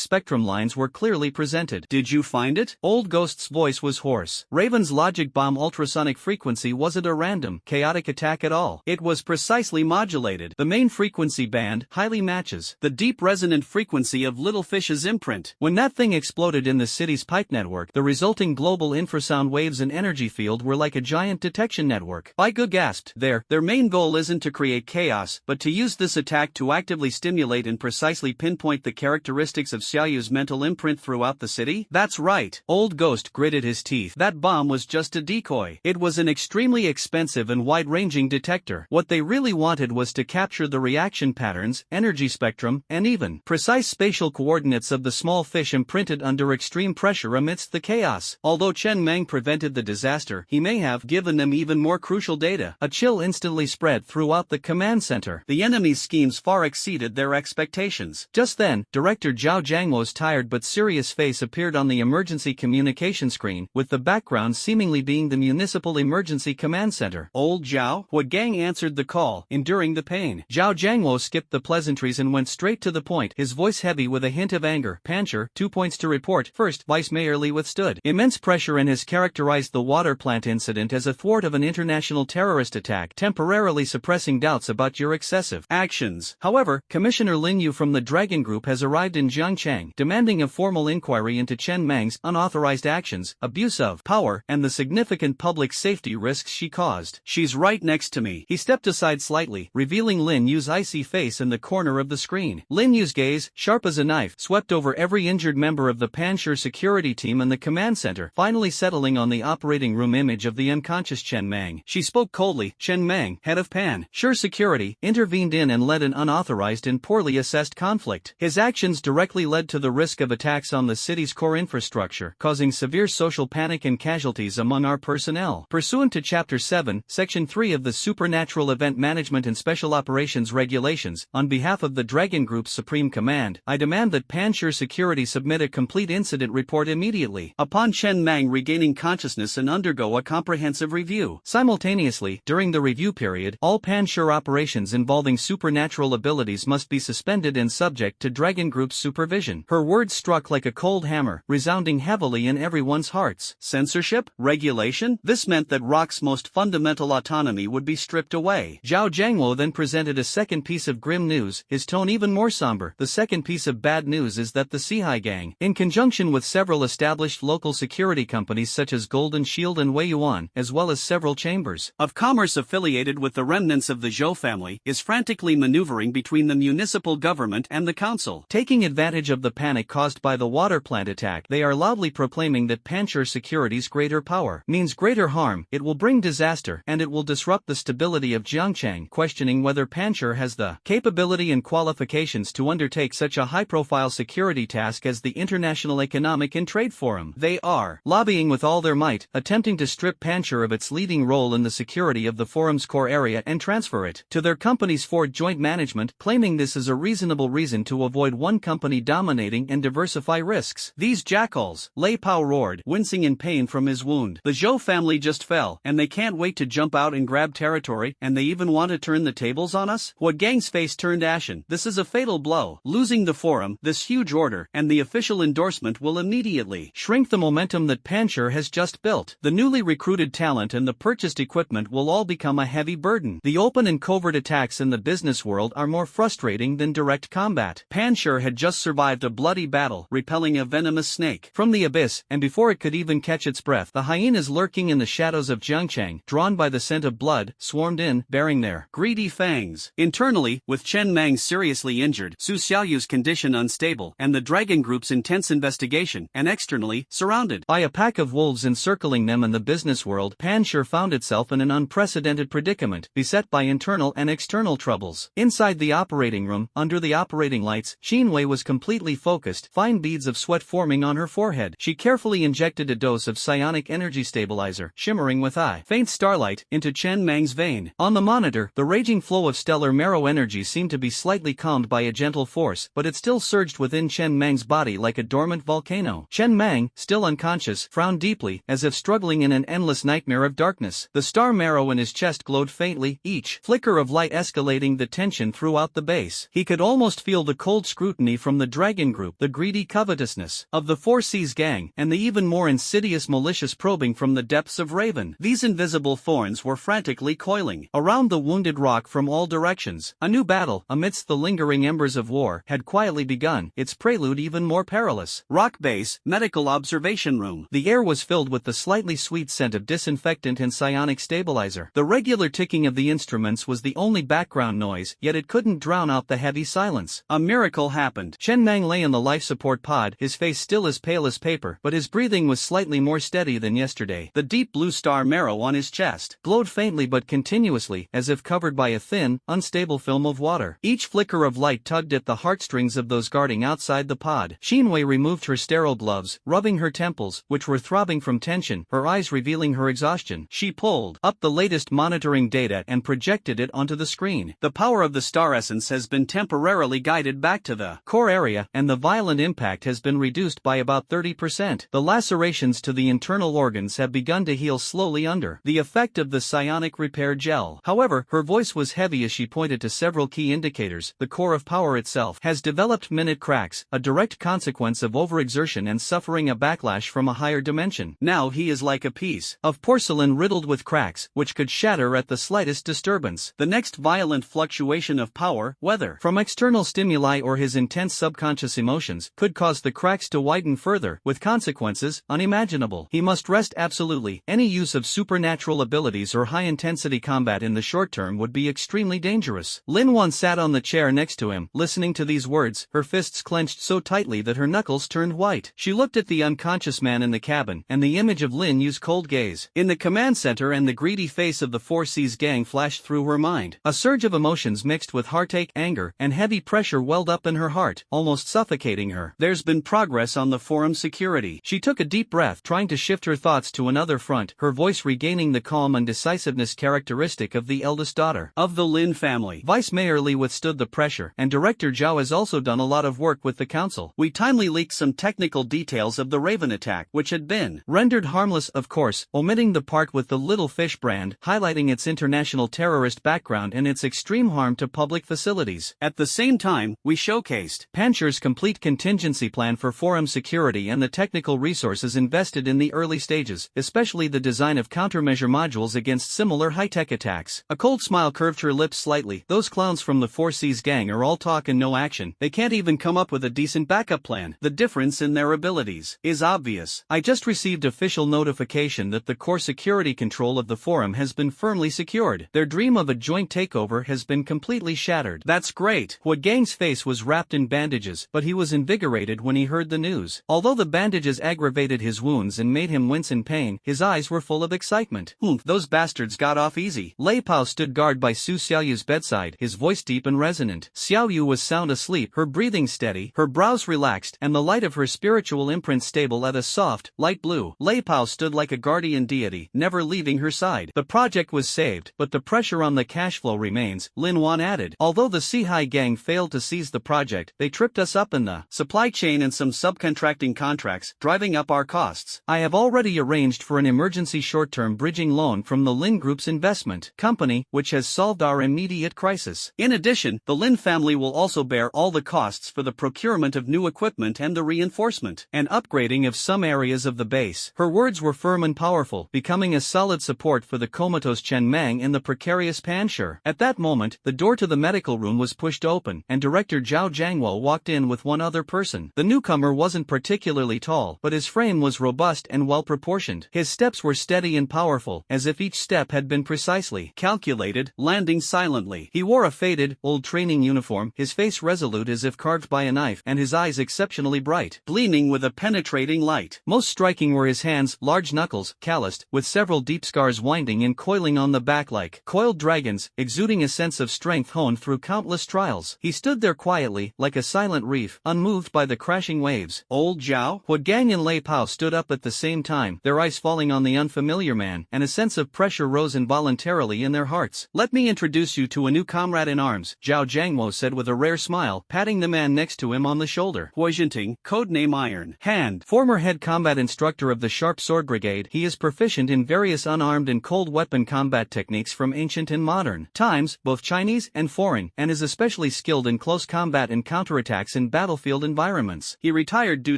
spectrum lines were clearly presented. "Did you find it?" Old Ghost's voice was hoarse. Raven's logic bomb ultrasonic frequency wasn't a random, chaotic attack at all. It was precisely modulated. The main frequency band highly matches the deep resonant frequency of Little Fish's imprint. When that thing exploded in the city's pipe network, the resulting global infrasound waves and energy field were like a giant detection network. Bai Ge gasped. Their main goal isn't to create chaos, but to use this attack to actively stimulate and precisely pinpoint the characteristics of Xiaoyu's mental imprint throughout the city? That's right. Old Ghost gritted his teeth. That bomb was just a decoy. It was an extremely expensive and wide-ranging detector. What they really wanted was to capture the reaction patterns, energy spectrum, and even precise spatial coordinates of the small fish imprinted under extreme pressure amidst the chaos. Although Chen Meng prevented the disaster, he may have given them even more crucial data. A chill instantly spread throughout the command center. The enemy's schemes far exceeded their expectations. Just then, Director Zhao Jiangmo's tired but serious face appeared on the emergency communication screen, with the background seemingly being the Municipal Emergency Command Center. "Old Zhao?" Hua Gang answered the call, enduring the pain. Zhao Jiangmo skipped the pleasantries and went straight to the point, his voice heavy with a hint of anger. "Pancher, 2 points to report. First, Vice Mayor Li withstood immense pressure and has characterized the water plant incident as a thwart of an international terrorist attack, temporarily suppressing doubts about your excessive actions. However, Commissioner Lin Yu from the Dragon Group has arrived in Jiangchang, demanding a formal inquiry into Chen Mang's unauthorized actions, abuse of power, and the significant public safety risks she caused. She's right next to me." He stepped aside slightly, revealing Lin Yu's icy face in the corner of the screen. Lin Yu's gaze, sharp as a knife, swept over every injured member of the Panshur security team in the command center, finally settling dwelling on the operating room image of the unconscious Chen Mang. She spoke coldly. Chen Mang, head of Pan Sure Security, intervened in and led an unauthorized and poorly assessed conflict. His actions directly led to the risk of attacks on the city's core infrastructure, causing severe social panic and casualties among our personnel. Pursuant to Chapter 7, Section 3 of the Supernatural Event Management and Special Operations Regulations, on behalf of the Dragon Group's Supreme Command, I demand that Pan Sure Security submit a complete incident report immediately. Upon Chen Mang regaining consciousness and undergo a comprehensive review. Simultaneously, during the review period, all Pan Sure operations involving supernatural abilities must be suspended and subject to Dragon Group's supervision. Her words struck like a cold hammer, resounding heavily in everyone's hearts. Censorship? Regulation? This meant that Rock's most fundamental autonomy would be stripped away. Zhao Jiangwo then presented a second piece of grim news, his tone even more somber. The second piece of bad news is that the Sihai Gang, in conjunction with several established local security companies such as Golden Shield and Wei Yuan, as well as several chambers of commerce affiliated with the remnants of the Zhou family, is frantically maneuvering between the municipal government and the council. Taking advantage of the panic caused by the water plant attack, they are loudly proclaiming that Pan Sure Security's greater power means greater harm, it will bring disaster, and it will disrupt the stability of Jiangcheng, questioning whether Pan Sure has the capability and qualifications to undertake such a high-profile security task as the International Economic and Trade Forum. They are lobbying with all their might, attempting to strip Pan Sure of its leading role in the security of the forum's core area and transfer it to their company's for joint management, claiming this is a reasonable reason to avoid one company dominating and diversify risks. These jackals, Lei Pao roared, wincing in pain from his wound. The Zhou family just fell, and they can't wait to jump out and grab territory, and they even want to turn the tables on us? What Gang's face turned ashen. This is a fatal blow. Losing the forum, this huge order, and the official endorsement will immediately shrink the momentum that Pan Sure has just built. The newly recruited talent and the purchased equipment will all become a heavy burden. The open and covert attacks in the business world are more frustrating than direct combat. Pan Sure had just survived a bloody battle, repelling a venomous snake from the abyss, and before it could even catch its breath, the hyenas lurking in the shadows of Jiangcheng, drawn by the scent of blood, swarmed in, bearing their greedy fangs. Internally, with Chen Mang seriously injured, Su Xiaoyu's condition unstable, and the Dragon Group's intense investigation, and externally, surrounded by a pack of wolves encircling them in the business world, Pan Sure found itself in an unprecedented predicament, beset by internal and external troubles. Inside the operating room, under the operating lights, Xinwei was completely focused, fine beads of sweat forming on her forehead. She carefully injected a dose of psionic energy stabilizer, shimmering with faint starlight, into Chen Mang's vein. On the monitor, the raging flow of stellar marrow energy seemed to be slightly calmed by a gentle force, but it still surged within Chen Mang's body like a dormant volcano. Chen Mang, still unconscious, frowned deeply, as if struggling in an endless nightmare of darkness. The star marrow in his chest glowed faintly, each flicker of light escalating the tension throughout the base. He could almost feel the cold scrutiny from the Dragon Group, the greedy covetousness of the Four Seas Gang, and the even more insidious malicious probing from the depths of Raven. These invisible thorns were frantically coiling around the wounded Rock from all directions. A new battle, amidst the lingering embers of war, had quietly begun, its prelude even more perilous. Rock Base, Medical Observation Room. The air was filled with the slightly sweet scent of disinfectant and psionic stabilizer. The regular ticking of the instruments was the only background noise, yet it couldn't drown out the heavy silence. A miracle happened. Chen Mang lay in the life support pod, his face still as pale as paper, but his breathing was slightly more steady than yesterday. The deep blue star marrow on his chest glowed faintly but continuously, as if covered by a thin, unstable film of water. Each flicker of light tugged at the heartstrings of those guarding outside the pod. Xinwei removed her sterile gloves, rubbing her temples, which were throbbing from tension, her eyes revealing her exhaustion. She pulled up the latest monitoring data and projected it onto the screen. The power of the star essence has been temporarily guided back to the core area, and the violent impact has been reduced by about 30%. The lacerations to the internal organs have begun to heal slowly under the effect of the psionic repair gel. However, her voice was heavy as she pointed to several key indicators. The core of power itself has developed minute cracks, a direct consequence of overexertion and suffering a backlash from a higher dimension. Now he is like a piece of porcelain riddled with cracks, which could shatter at the slightest disturbance. The next violent fluctuation of power, whether from external stimuli or his intense subconscious emotions, could cause the cracks to widen further, with consequences unimaginable. He must rest absolutely. Any use of supernatural abilities or high-intensity combat in the short term would be extremely dangerous. Lin Wan sat on the chair next to him, listening to these words, her fists clenched so tightly that her knuckles turned white. She looked at the unconscious man in the cabin, and and the image of Lin Yu's cold gaze in the command center and the greedy face of the 4C's gang flashed through her mind. A surge of emotions mixed with heartache, anger, and heavy pressure welled up in her heart, almost suffocating her. There's been progress on the forum security. She took a deep breath, trying to shift her thoughts to another front, her voice regaining the calm and decisiveness characteristic of the eldest daughter of the Lin family. Vice Mayor Li withstood the pressure, and Director Zhao has also done a lot of work with the council. We timely leaked some technical details of the Raven attack, which had been rendered harmless, of course, omitting the part with the Little Fish brand, highlighting its international terrorist background and its extreme harm to public facilities. At the same time, we showcased Pancher's complete contingency plan for forum security and the technical resources invested in the early stages, especially the design of countermeasure modules against similar high-tech attacks. A cold smile curved her lips slightly. Those clowns from the 4C's gang are all talk and no action. They can't even come up with a decent backup plan. The difference in their abilities is obvious. I just received official notification that the core security control of the forum has been firmly secured. Their dream of a joint takeover has been completely shattered. That's great. Hua Gang's face was wrapped in bandages, but he was invigorated when he heard the news. Although the bandages aggravated his wounds and made him wince in pain, his eyes were full of excitement. Those bastards got off easy. Lei Pao stood guard by Su Xiaoyu's bedside, his voice deep and resonant. Xiaoyu was sound asleep, her breathing steady, her brows relaxed, and the light of her spiritual imprint stable at a soft, light blue. Lei Pao stood like a guardian deity, never leaving her side. The project was saved, but the pressure on the cash flow remains, Lin Wan added. Although the Sihai gang failed to seize the project, they tripped us up in the supply chain and some subcontracting contracts, driving up our costs. I have already arranged for an emergency short-term bridging loan from the Lin Group's investment company, which has solved our immediate crisis. In addition, the Lin family will also bear all the costs for the procurement of new equipment and the reinforcement and upgrading of some areas of the base. Her words were firm and powerful, becoming a solid support for the comatose Chen Mang and the precarious Pan Shi. At that moment, the door to the medical room was pushed open, and Director Zhao Jiangwo walked in with one other person. The newcomer wasn't particularly tall, but his frame was robust and well-proportioned. His steps were steady and powerful, as if each step had been precisely calculated, landing silently. He wore a faded, old training uniform, his face resolute as if carved by a knife, and his eyes exceptionally bright, gleaming with a penetrating light. Most striking were his hands, large knuckles, calloused, with several deep scars winding and coiling on the back like coiled dragons, exuding a sense of strength honed through countless trials. He stood there quietly, like a silent reef, unmoved by the crashing waves. Old Zhao? Hua Gang and Lei Pao stood up at the same time, their eyes falling on the unfamiliar man, and a sense of pressure rose involuntarily in their hearts. Let me introduce you to a new comrade in arms, Zhao Jiangwo said with a rare smile, patting the man next to him on the shoulder. Hua Jinting, codename Iron Hand. Former head combat instructor of the Sharp Sword Brigade, he is proficient in various unarmed and cold weapon combat techniques from ancient and modern times, both Chinese and foreign, and is especially skilled in close combat and counterattacks in battlefield environments. He retired due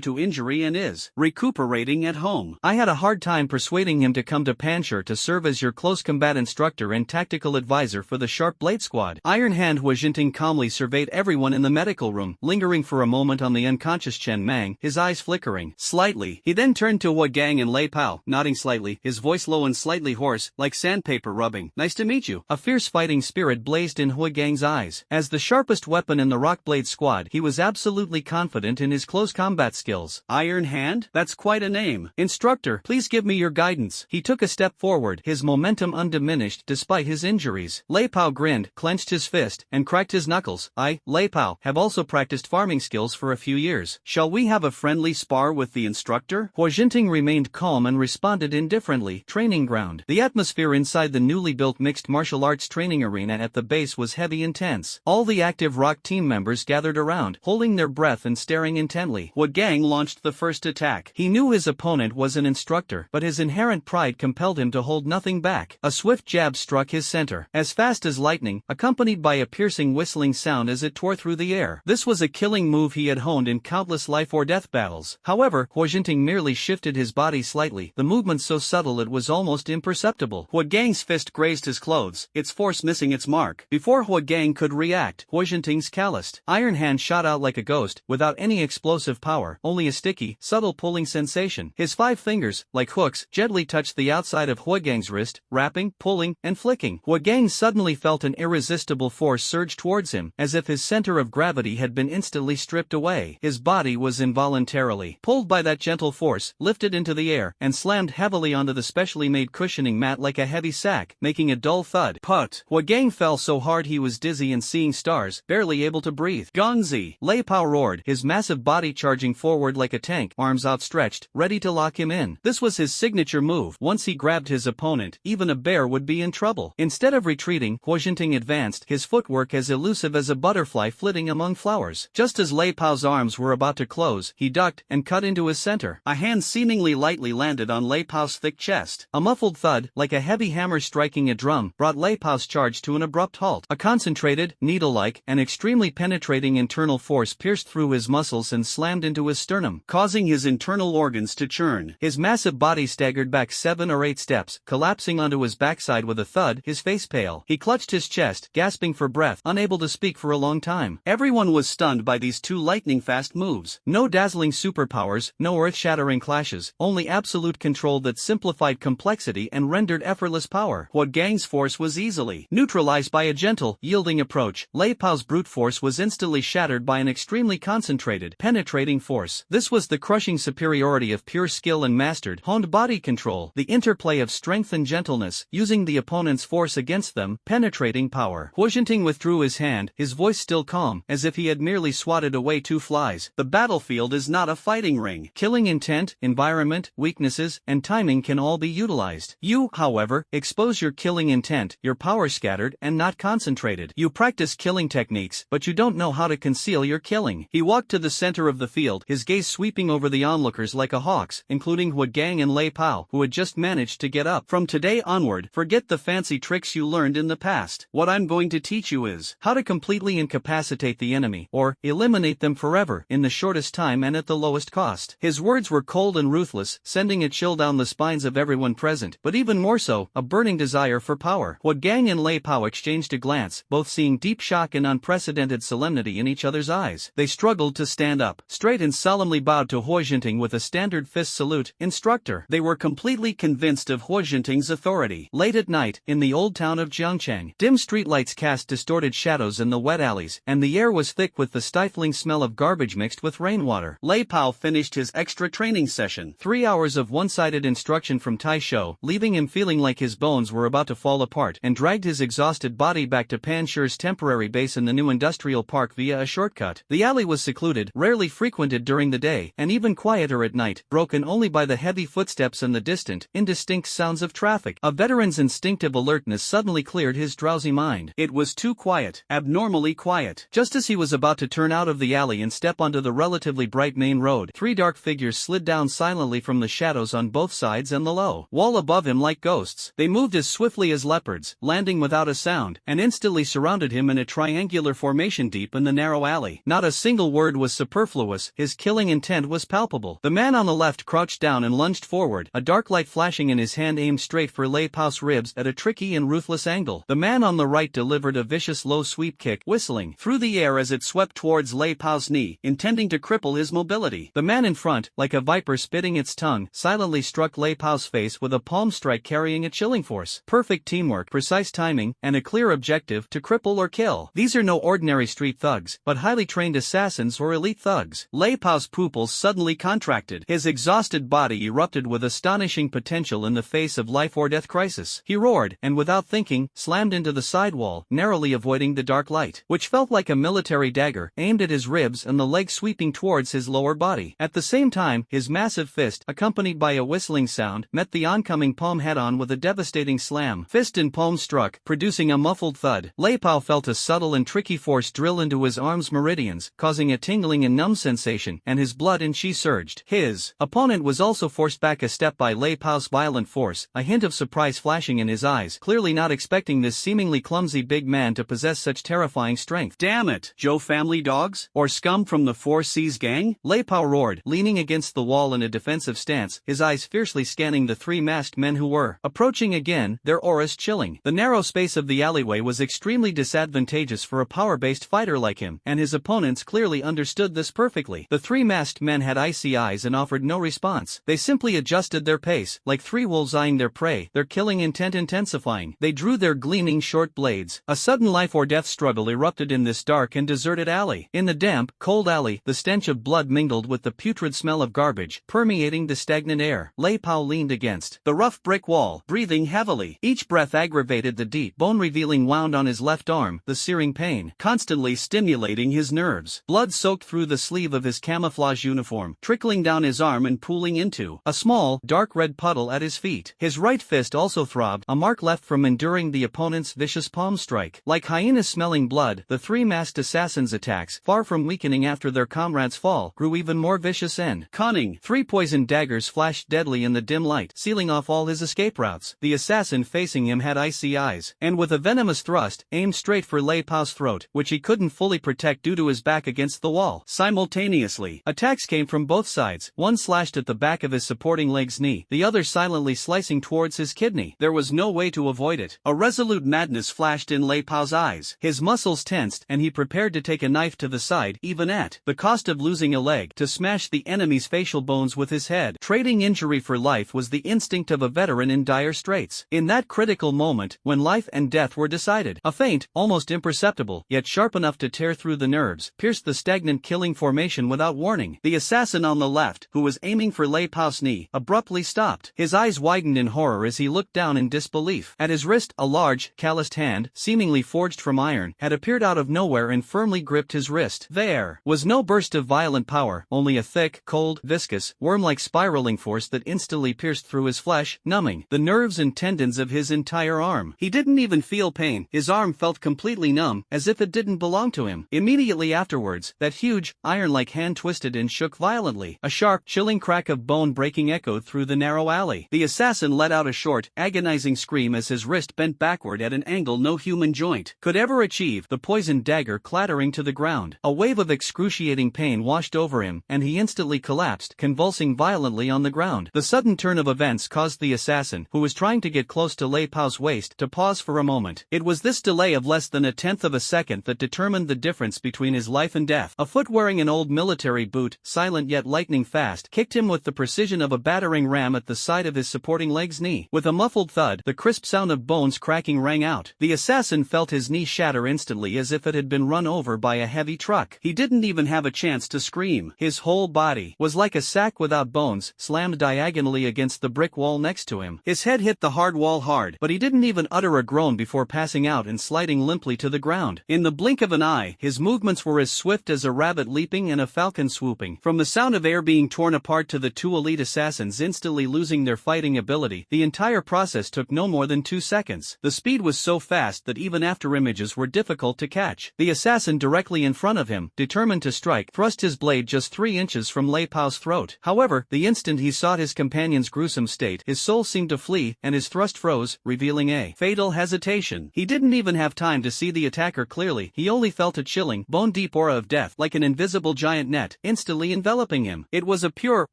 to injury and is recuperating at home. I had a hard time persuading him to come to Pancher to serve as your close combat instructor and tactical advisor for the Sharp Blade Squad. Iron Hand Hua Jinting calmly surveyed everyone in the medical room, lingering for a moment on the unconscious Chen Mang, his eyes flickering slightly. He then turned to Hua Gang and Lei Pao, nodding slightly, his voice low and slightly hoarse, like sandpaper rubbing. Nice to meet you. A fierce fighting spirit blazed in Hua Gang's eyes. As the sharpest weapon in the Rock Blade Squad, he was absolutely confident in his close combat skills. Iron Hand? That's quite a name. Instructor, please give me your guidance. He took a step forward, his momentum undiminished despite his injuries. Lei Pao grinned, clenched his fist, and cracked his knuckles. I, Lei Pao, have also practiced farming skills for a few years. Shall we have a friendly spar with the instructor? Hua Jinting remained calm and responded indifferently. Training ground. The atmosphere inside the newly built mixed martial arts training arena at the base was heavy and tense. All the active Rock team members gathered around, holding their breath and staring intently. Hua Gang launched the first attack. He knew his opponent was an instructor, but his inherent pride compelled him to hold nothing back. A swift jab struck his center, as fast as lightning, accompanied by a piercing whistling sound as it tore through the air. This was a killing move he had honed in countless life-or-death battles. However, Hua Jinting merely shifted his body slightly, the movement so subtle it was almost imperceptible. Hua Gang's fist grazed his clothes, its force missing its mark. Before Hua Gang could react, Hua Jinting's calloused Iron Hand shot out like a ghost, without any explosive power, only a sticky, subtle pulling sensation. His 5 fingers, like hooks, gently touched the outside of Hua Gang's wrist, rapping, pulling, and flicking. Hua Gang suddenly felt an irresistible force surge towards him, as if his center of gravity had been instantly stripped away. His body was involuntarily pulled by that gentle force, lifted lifted into the air, and slammed heavily onto the specially made cushioning mat like a heavy sack, making a dull thud. Put! Hua Gang fell so hard he was dizzy and seeing stars, barely able to breathe. Gongzi! Lei Pao roared, his massive body charging forward like a tank, arms outstretched, ready to lock him in. This was his signature move. Once he grabbed his opponent, even a bear would be in trouble. Instead of retreating, Hua Jinting advanced, his footwork as elusive as a butterfly flitting among flowers. Just as Lei Pao's arms were about to close, he ducked and cut into his center. A hand seemingly lightly landed on Lei Pao's thick chest. A muffled thud, like a heavy hammer striking a drum, brought Lei Pao's charge to an abrupt halt. A concentrated, needle-like, and extremely penetrating internal force pierced through his muscles and slammed into his sternum, causing his internal organs to churn. His massive body staggered back 7 or 8 steps, collapsing onto his backside with a thud, his face pale. He clutched his chest, gasping for breath, unable to speak for a long time. Everyone was stunned by these two lightning-fast moves. No dazzling superpowers, no earth-shattering clashes, only absolute control that simplified complexity and rendered effortless power. Hua Gang's force was easily neutralized by a gentle, yielding approach. Lei Pao's brute force was instantly shattered by an extremely concentrated, penetrating force. This was the crushing superiority of pure skill and mastered, honed body control, the interplay of strength and gentleness, using the opponent's force against them, penetrating power. Hua Jinting withdrew his hand, his voice still calm, as if he had merely swatted away 2 flies. The battlefield is not a fighting ring. Killing intent, environment, weaknesses, and timing can all be utilized. You, however, expose your killing intent, your power scattered and not concentrated. You practice killing techniques, but you don't know how to conceal your killing. He walked to the center of the field, his gaze sweeping over the onlookers like a hawk's, including Hua Gang and Lei Pao, who had just managed to get up. From today onward, forget the fancy tricks you learned in the past. What I'm going to teach you is how to completely incapacitate the enemy, or eliminate them forever, in the shortest time and at the lowest cost. His words were cold and ruthless, sending a chill down the spines of everyone present, but even more so, a burning desire for power. Hua Gang and Lei Pao exchanged a glance, both seeing deep shock and unprecedented solemnity in each other's eyes. They struggled to stand up, straight and solemnly bowed to Hua Jinting with a standard fist salute. Instructor. They were completely convinced of Hua Jinting's authority. Late at night, in the old town of Jiangcheng, dim streetlights cast distorted shadows in the wet alleys, and the air was thick with the stifling smell of garbage mixed with rainwater. Lei Pao finished his extra training session. 3 hours of one-sided instruction from Tai Shou, leaving him feeling like his bones were about to fall apart, and dragged his exhausted body back to Pan Shi's temporary base in the new industrial park via a shortcut. The alley was secluded, rarely frequented during the day, and even quieter at night, broken only by the heavy footsteps and the distant, indistinct sounds of traffic. A veteran's instinctive alertness suddenly cleared his drowsy mind. It was too quiet, abnormally quiet. Just as he was about to turn out of the alley and step onto the relatively bright main road, 3 dark figures slid down silently from the shadows on both sides and the low wall above him like ghosts. They moved as swiftly as leopards, landing without a sound, and instantly surrounded him in a triangular formation deep in the narrow alley. Not a single word was superfluous, his killing intent was palpable. The man on the left crouched down and lunged forward, a dark light flashing in his hand aimed straight for Lei Pao's ribs at a tricky and ruthless angle. The man on the right delivered a vicious low sweep kick, whistling through the air as it swept towards Lei Pao's knee, intending to cripple his mobility. The man in front, like a viper spitting its tongue, silently struck Lei Pao's face with a palm strike carrying a chilling force. Perfect teamwork, precise timing, and a clear objective: to cripple or kill. These are no ordinary street thugs, but highly trained assassins or elite thugs. Lei Pao's pupils suddenly contracted. His exhausted body erupted with astonishing potential in the face of life-or-death crisis. He roared, and without thinking, slammed into the sidewall, narrowly avoiding the dark light, which felt like a military dagger, aimed at his ribs and the leg sweeping towards his lower body. At the same time, his massive fist, accompanied by a whistling sound, met the oncoming palm head-on with a devastating slam. Fist and palm struck, producing a muffled thud. Lei Pao felt a subtle and tricky force drill into his arm's meridians, causing a tingling and numb sensation, and his blood and chi surged. His opponent was also forced back a step by Lei Pao's violent force, a hint of surprise flashing in his eyes, clearly not expecting this seemingly clumsy big man to possess such terrifying strength. Damn it! Zhou family dogs? Or scum from the 4C's gang? Lei Pao roared, leaning against the wall in a defensive stance, his eyes fiercely scanning the 3 masked men who were approaching again, their auras chilling. The narrow space of the alleyway was extremely disadvantageous for a power-based fighter like him, and his opponents clearly understood this perfectly. The 3 masked men had icy eyes and offered no response. They simply adjusted their pace, like 3 wolves eyeing their prey, their killing intent intensifying. They drew their gleaming short blades. A sudden life-or-death struggle erupted in this dark and deserted alley. In the damp, cold alley, the stench of blood mingled with the putrid smell of garbage, permeating permeating the stagnant air. Lei Pao leaned against the rough brick wall, breathing heavily. Each breath aggravated the deep, bone-revealing wound on his left arm, the searing pain constantly stimulating his nerves. Blood soaked through the sleeve of his camouflage uniform, trickling down his arm and pooling into a small, dark red puddle at his feet. His right fist also throbbed, a mark left from enduring the opponent's vicious palm strike. Like hyenas smelling blood, the three masked assassins' attacks, far from weakening after their comrades' fall, grew even more vicious and cunning. Three poisoned daggers flashed deadly in the dim light, sealing off all his escape routes. The assassin facing him had icy eyes, and with a venomous thrust, aimed straight for Lei Pao's throat, which he couldn't fully protect due to his back against the wall. Simultaneously, attacks came from both sides. One slashed at the back of his supporting leg's knee, the other silently slicing towards his kidney. There was no way to avoid it. A resolute madness flashed in Lei Pao's eyes. His muscles tensed, and he prepared to take a knife to the side, even at the cost of losing a leg, to smash the enemy's facial bones with his head. Trading injury for life was the instinct of a veteran in dire straits. In that critical moment, when life and death were decided, a feint, almost imperceptible, yet sharp enough to tear through the nerves, pierced the stagnant killing formation without warning. The assassin on the left, who was aiming for Lei Pao's knee, abruptly stopped. His eyes widened in horror as he looked down in disbelief. At his wrist, a large, calloused hand, seemingly forged from iron, had appeared out of nowhere and firmly gripped his wrist. There was no burst of violent power, only a thick, cold, viscous, worm-like spiraling force that instantly pierced through his flesh, numbing the nerves and tendons of his entire arm. He didn't even feel pain. His arm felt completely numb, as if it didn't belong to him. Immediately afterwards, that huge, iron-like hand twisted and shook violently. A sharp, chilling crack of bone breaking echoed through the narrow alley. The assassin let out a short, agonizing scream as his wrist bent backward at an angle no human joint could ever achieve, the poisoned dagger clattering to the ground. A wave of excruciating pain washed over him, and he instantly collapsed, convulsing violently on the ground. The sudden turn of events caused the assassin, who was trying to get close to Lei Pao's waist, to pause for a moment. It was this delay of less than a tenth of a second that determined the difference between his life and death. A foot wearing an old military boot, silent yet lightning fast, kicked him with the precision of a battering ram at the side of his supporting leg's knee. With a muffled thud, the crisp sound of bones cracking rang out. The assassin felt his knee shatter instantly as if it had been run over by a heavy truck. He didn't even have a chance to scream. His whole body was like a sack without bones, slammed diagonally against the brick wall next to him. His head hit the hard wall hard, but he didn't even utter a groan before passing out and sliding limply to the ground. In the blink of an eye, his movements were as swift as a rabbit leaping and a falcon swooping. From the sound of air being torn apart to the two elite assassins instantly losing their fighting ability, the entire process took no more than 2 seconds. The speed was so fast that even after images were difficult to catch. The assassin directly in front of him, determined to strike, thrust his blade just 3 inches from Lei Pao's throat. However, the instant he saw his companion's gruesome state, his soul seemed to flee, and his thrust froze, revealing a fatal hesitation. He didn't even have time to see the attacker clearly. He only felt a chilling, bone-deep aura of death, like an invisible giant net, instantly enveloping him. It was a pure,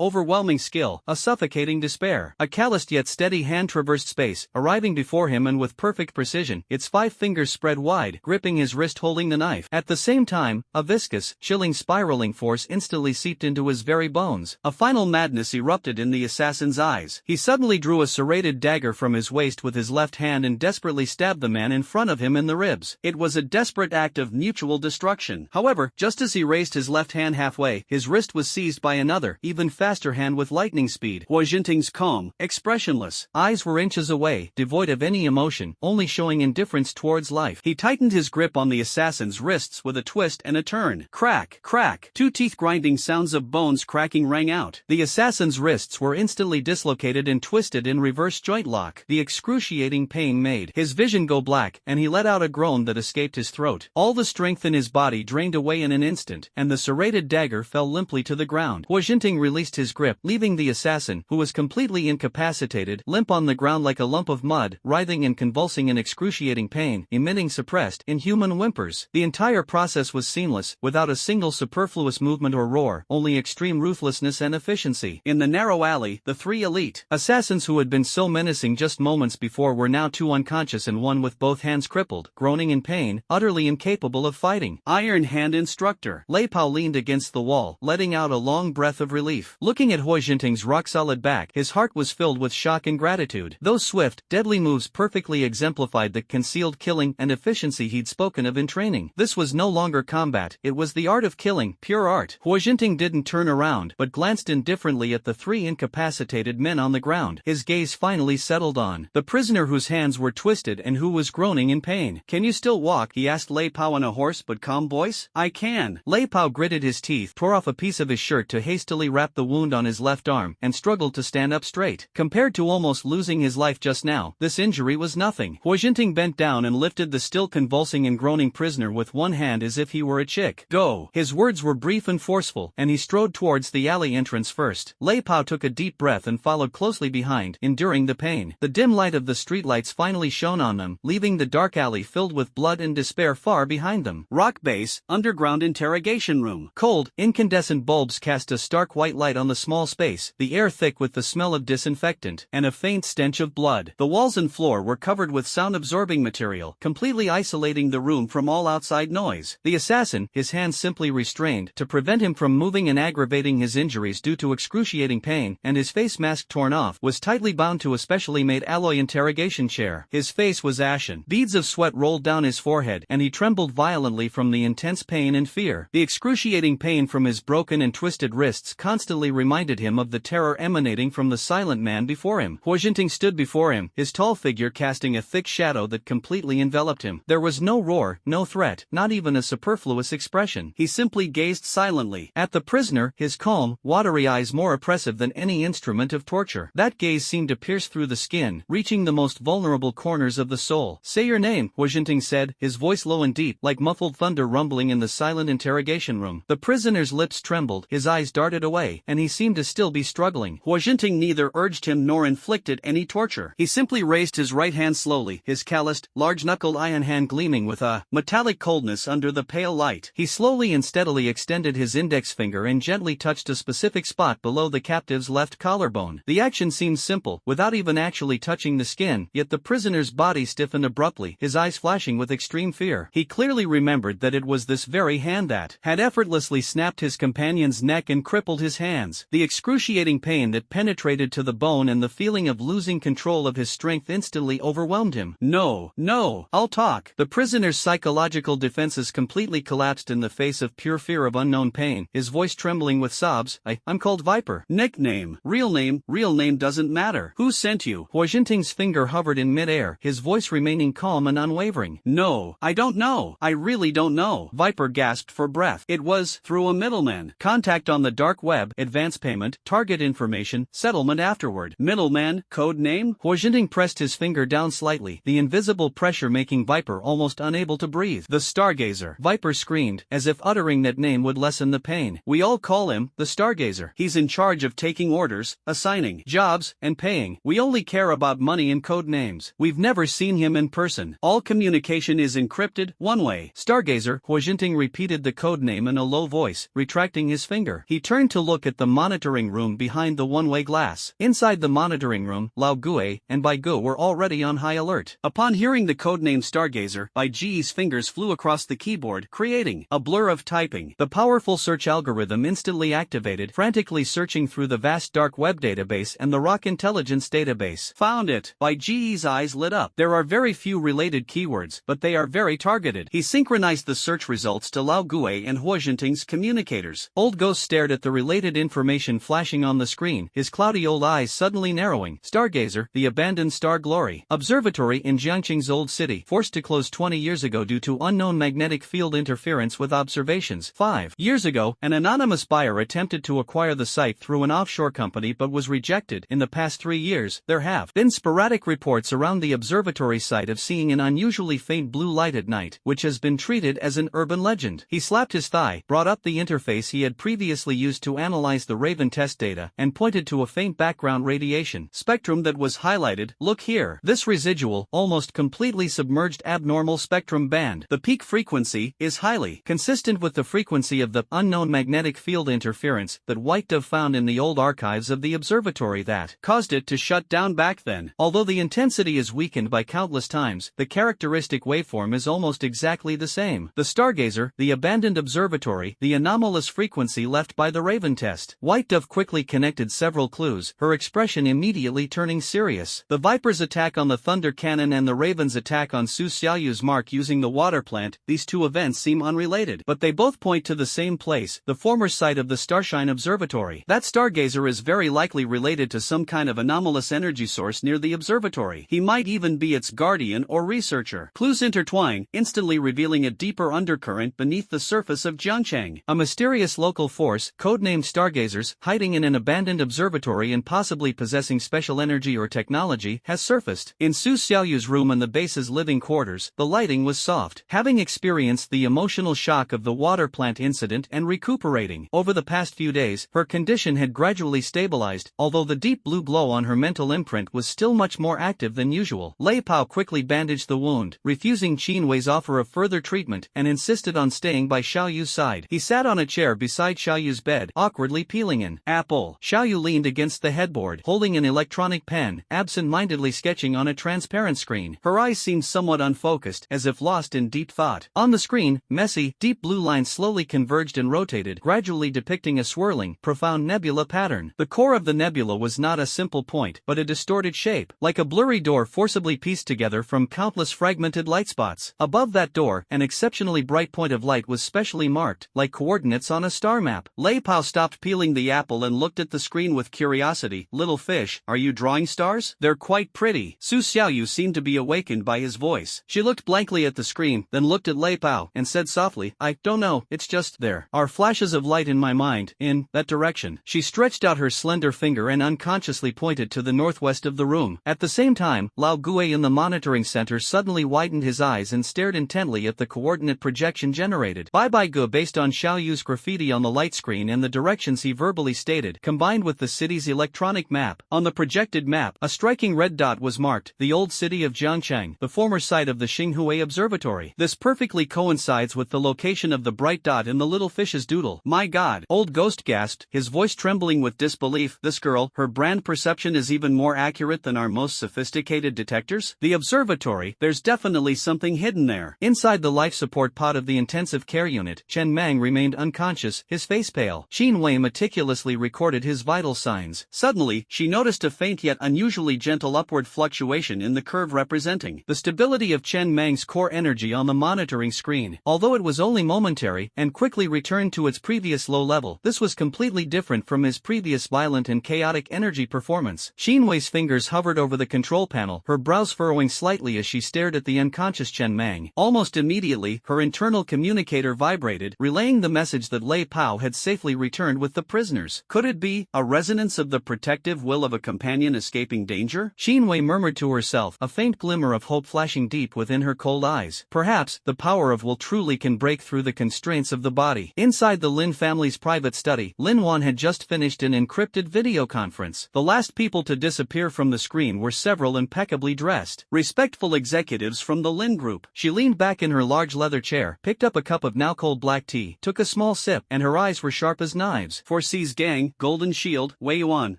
overwhelming skill, a suffocating despair. A calloused yet steady hand traversed space, arriving before him and with perfect precision, its 5 fingers spread wide, gripping his wrist holding the knife. At the same time, a viscous, chilling spiraling force instantly seeped into his very bones. A final madness erupted in the assassin's eyes. He suddenly drew a serrated dagger from his waist with his left hand and desperately stabbed the man in front of him in the ribs. It was a desperate act of mutual destruction. However, just as he raised his left hand halfway, his wrist was seized by another, even faster hand with lightning speed. Huo Jinting's calm, expressionless eyes were inches away, devoid of any emotion, only showing indifference towards life. He tightened his grip on the assassin's wrists with a twist and a turn. Crack, crack. 2 teeth-grinding sounds of bones cracking rang out. The assassin's wrists were instantly dislocated and twisted in reverse joint lock. The excruciating pain made his vision go black, and he let out a groan that escaped his throat. All the strength in his body drained away in an instant, and the serrated dagger fell limply to the ground. Huo Jinting released his grip, leaving the assassin, who was completely incapacitated, limp on the ground like a lump of mud, writhing and convulsing in excruciating pain, emitting suppressed, inhuman whimpers. The entire process was seamless, without a single superfluous movement or roar, only extreme ruthlessness and efficiency. In the narrow alley, the 3 elite assassins who had been so menacing just moments before were now 2 unconscious and 1 with both hands crippled, groaning in pain, utterly incapable of fighting. Iron Hand Instructor. Lei Pao leaned against the wall, letting out a long breath of relief. Looking at Huo Jinting's rock-solid back, his heart was filled with shock and gratitude. Those swift, deadly moves perfectly exemplified the concealed killing and efficiency he'd spoken of in training. This was no longer combat, it was the art of killing, pure art. Huo Jinting didn't turn around, but glanced in indifferently at the three incapacitated men on the ground. His gaze finally settled on the prisoner whose hands were twisted and who was groaning in pain. "Can you still walk?" he asked Lei Pao in a hoarse but calm voice. "I can." Lei Pao gritted his teeth, tore off a piece of his shirt to hastily wrap the wound on his left arm, and struggled to stand up straight. Compared to almost losing his life just now, this injury was nothing. Huo Jinting bent down and lifted the still convulsing and groaning prisoner with one hand as if he were a chick. "Go." His words were brief and forceful, and he strode towards the alley entrance first. Lei Pao took a deep breath and followed closely behind, enduring the pain. The dim light of the streetlights finally shone on them, leaving the dark alley filled with blood and despair far behind them. Rock base, underground interrogation room. Cold, incandescent bulbs cast a stark white light on the small space, the air thick with the smell of disinfectant, and a faint stench of blood. The walls and floor were covered with sound-absorbing material, completely isolating the room from all outside noise. The assassin, his hands simply restrained to prevent him from moving and aggravating his injuries due to excruciating pain, and his face mask torn off, was tightly bound to a specially made alloy interrogation chair. His face was ashen. Beads of sweat rolled down his forehead, and he trembled violently from the intense pain and fear. The excruciating pain from his broken and twisted wrists constantly reminded him of the terror emanating from the silent man before him. Huo Jinting stood before him, his tall figure casting a thick shadow that completely enveloped him. There was no roar, no threat, not even a superfluous expression. He simply gazed silently at the prisoner, his calm, watery eyes more oppressive than any instrument of torture. That gaze seemed to pierce through the skin, reaching the most vulnerable corners of the soul. "Say your name," Huo Jinting said, his voice low and deep, like muffled thunder rumbling in the silent interrogation room. The prisoner's lips trembled, his eyes darted away, and he seemed to still be struggling. Huo Jinting neither urged him nor inflicted any torture. He simply raised his right hand slowly, his calloused, large-knuckled iron hand gleaming with a metallic coldness under the pale light. He slowly and steadily extended his index finger and gently touched a specific spot below the captive's left collarbone. The action seemed simple, without even actually touching the skin, yet the prisoner's body stiffened abruptly, his eyes flashing with extreme fear. He clearly remembered that it was this very hand that had effortlessly snapped his companion's neck and crippled his hands. The excruciating pain that penetrated to the bone and the feeling of losing control of his strength instantly overwhelmed him. "No, no, I'll talk." The prisoner's psychological defenses completely collapsed in the face of pure fear of unknown pain, his voice trembling with sobs. I'm called Viper." "Nickname, real name doesn't matter. Who sent you?" Huo Jinting's finger hovered in midair, his voice remaining calm and unwavering. "No, I don't know. I really don't know." Viper gasped for breath. "It was through a middleman. Contact on the dark web, advance payment, target information, settlement afterward." "Middleman, code name?" Huo Jinting pressed his finger down slightly, the invisible pressure making Viper almost unable to breathe. "The Stargazer." Viper screamed, as if uttering that name would lessen the pain. "We all call him the Stargazer. He's in charge of taking orders, assigning jobs, and paying. We only care about money and code names. We've never seen him in person. All communication is encrypted, one way." "Stargazer," Huo Jinting repeated the code name in a low voice, retracting his finger. He turned to look at the monitoring room behind the one-way glass. Inside the monitoring room, Lao Gue and Bai Gu were already on high alert. Upon hearing the codename Stargazer, Bai Ji's fingers flew across the keyboard, creating a blur of typing. The powerful search algorithm instantly activated, frantically searching through the vast dark web database and the rock intelligence database. "Found it." Bai Ji's eyes lit up. "There are very few related keywords, but they are very targeted." He synchronized the search results to Lao Gue and Huo Jinting's communicators. Old Ghost stared at the related information flashing on the screen, his cloudy old eyes suddenly narrowing. "Stargazer, the abandoned star glory. Observatory in Jiangqing's old city, forced to close 20 years ago due to unknown magnetic field interference with observations. 5 years ago, an anonymous buyer attempted to acquire the site through an offshore company but was rejected. In the past 3 years, there have been sporadic reports around the observatory site of seeing an unusually faint blue light at night, which has been treated as an urban legend." He slapped his thigh, brought up the interface he had previously used to analyze the Raven test data, and pointed to a faint background radiation spectrum that was highlighted. "Look here. This residual, almost completely submerged abnormal spectrum band. The peak frequency is highly consistent with the frequency of the unknown magnetic field interference that White Dove found in the old archives of the observatory that caused it to shut down back then. Although the intensity is weakened by countless times, the characteristic waveform is almost exactly the same. The Stargazer, the abandoned observatory, the anomalous frequency left by the Raven test." White Dove quickly connected several clues, her expression immediately turning serious. "The Viper's attack on the Thunder Cannon and the Raven's attack on Su Xiaoyu's mark using the water plant, these two events seem unrelated, but they both point to the same place, the former site of the Starshine Observatory. observatory. That stargazer is very likely related to some kind of anomalous energy source near the observatory. He might even be its guardian or researcher. Clues intertwine, instantly revealing a deeper undercurrent beneath the surface of Jiangchang. A mysterious local force, codenamed stargazers, hiding in an abandoned observatory and possibly possessing special energy or technology, has surfaced. In Su Xiaoyu's room in the base's living quarters, the lighting was soft. Having experienced the emotional shock of the water plant incident and recuperating over the past few days, her condition had gradually stabilized, although the deep blue glow on her mental imprint was still much more active than usual. Lei Pao quickly bandaged the wound, refusing Qin Wei's offer of further treatment, and insisted on staying by Xiaoyu's side. He sat on a chair beside Xiaoyu's bed, awkwardly peeling an apple. Xiaoyu leaned against the headboard, holding an electronic pen, absent-mindedly sketching on a transparent screen. Her eyes seemed somewhat unfocused, as if lost in deep thought. On the screen, messy, deep blue lines slowly converged and rotated, gradually depicting a swirling, profound nebula pattern. The core of the nebula was not a simple point, but a distorted shape, like a blurry door forcibly pieced together from countless fragmented light spots. Above that door, an exceptionally bright point of light was specially marked, like coordinates on a star map. Lei Pao stopped peeling the apple and looked at the screen with curiosity. Little fish, are you drawing stars? They're quite pretty. Su Xiaoyu seemed to be awakened by his voice. She looked blankly at the screen, then looked at Lei Pao, and said softly, I don't know, it's just there are flashes of light in my mind, in that direction. She stretched out her slender finger and unconsciously pointed to the northwest of the room. At the same time, Lao Gui in the monitoring center suddenly widened his eyes and stared intently at the coordinate projection generated. Bye Gu based on Xiaoyu's graffiti on the light screen and the directions he verbally stated, combined with the city's electronic map. On the projected map, a striking red dot was marked, the old city of Jiangchang, the former site of the Xinhui Observatory. This perfectly coincides with the location of the bright dot in the little fish's doodle. My God, Old Ghost gasped, his voice trembling with disbelief. This girl, her brand perception is even more accurate than our most sophisticated detectors? The observatory, there's definitely something hidden there. Inside the life support pod of the intensive care unit, Chen Mang remained unconscious, his face pale. Qin Wei meticulously recorded his vital signs. Suddenly, she noticed a faint yet unusually gentle upward fluctuation in the curve representing the stability of Chen Mang's core energy on the monitoring screen. Although it was only momentary, and quickly returned to its previous low level, this was completely different from his previous violent and chaotic energy performance. Qin Wei's fingers hovered over the control panel, her brows furrowing slightly as she stared at the unconscious Chen Mang. Almost immediately, her internal communicator vibrated, relaying the message that Lei Pao had safely returned with the prisoners. Could it be a resonance of the protective will of a companion escaping danger? Qin Wei murmured to herself, a faint glimmer of hope flashing deep within her cold eyes. Perhaps, the power of will truly can break through the constraints of the body. Inside the Lin family's private study, Lin Wan had just finished an encrypted video conference. The last people to disappear from the screen were several impeccably dressed, respectful executives from the Lin group. She leaned back in her large leather chair, picked up a cup of now cold black tea, took a small sip, and her eyes were sharp as knives. 4C's gang, Golden Shield, Wei Yuan.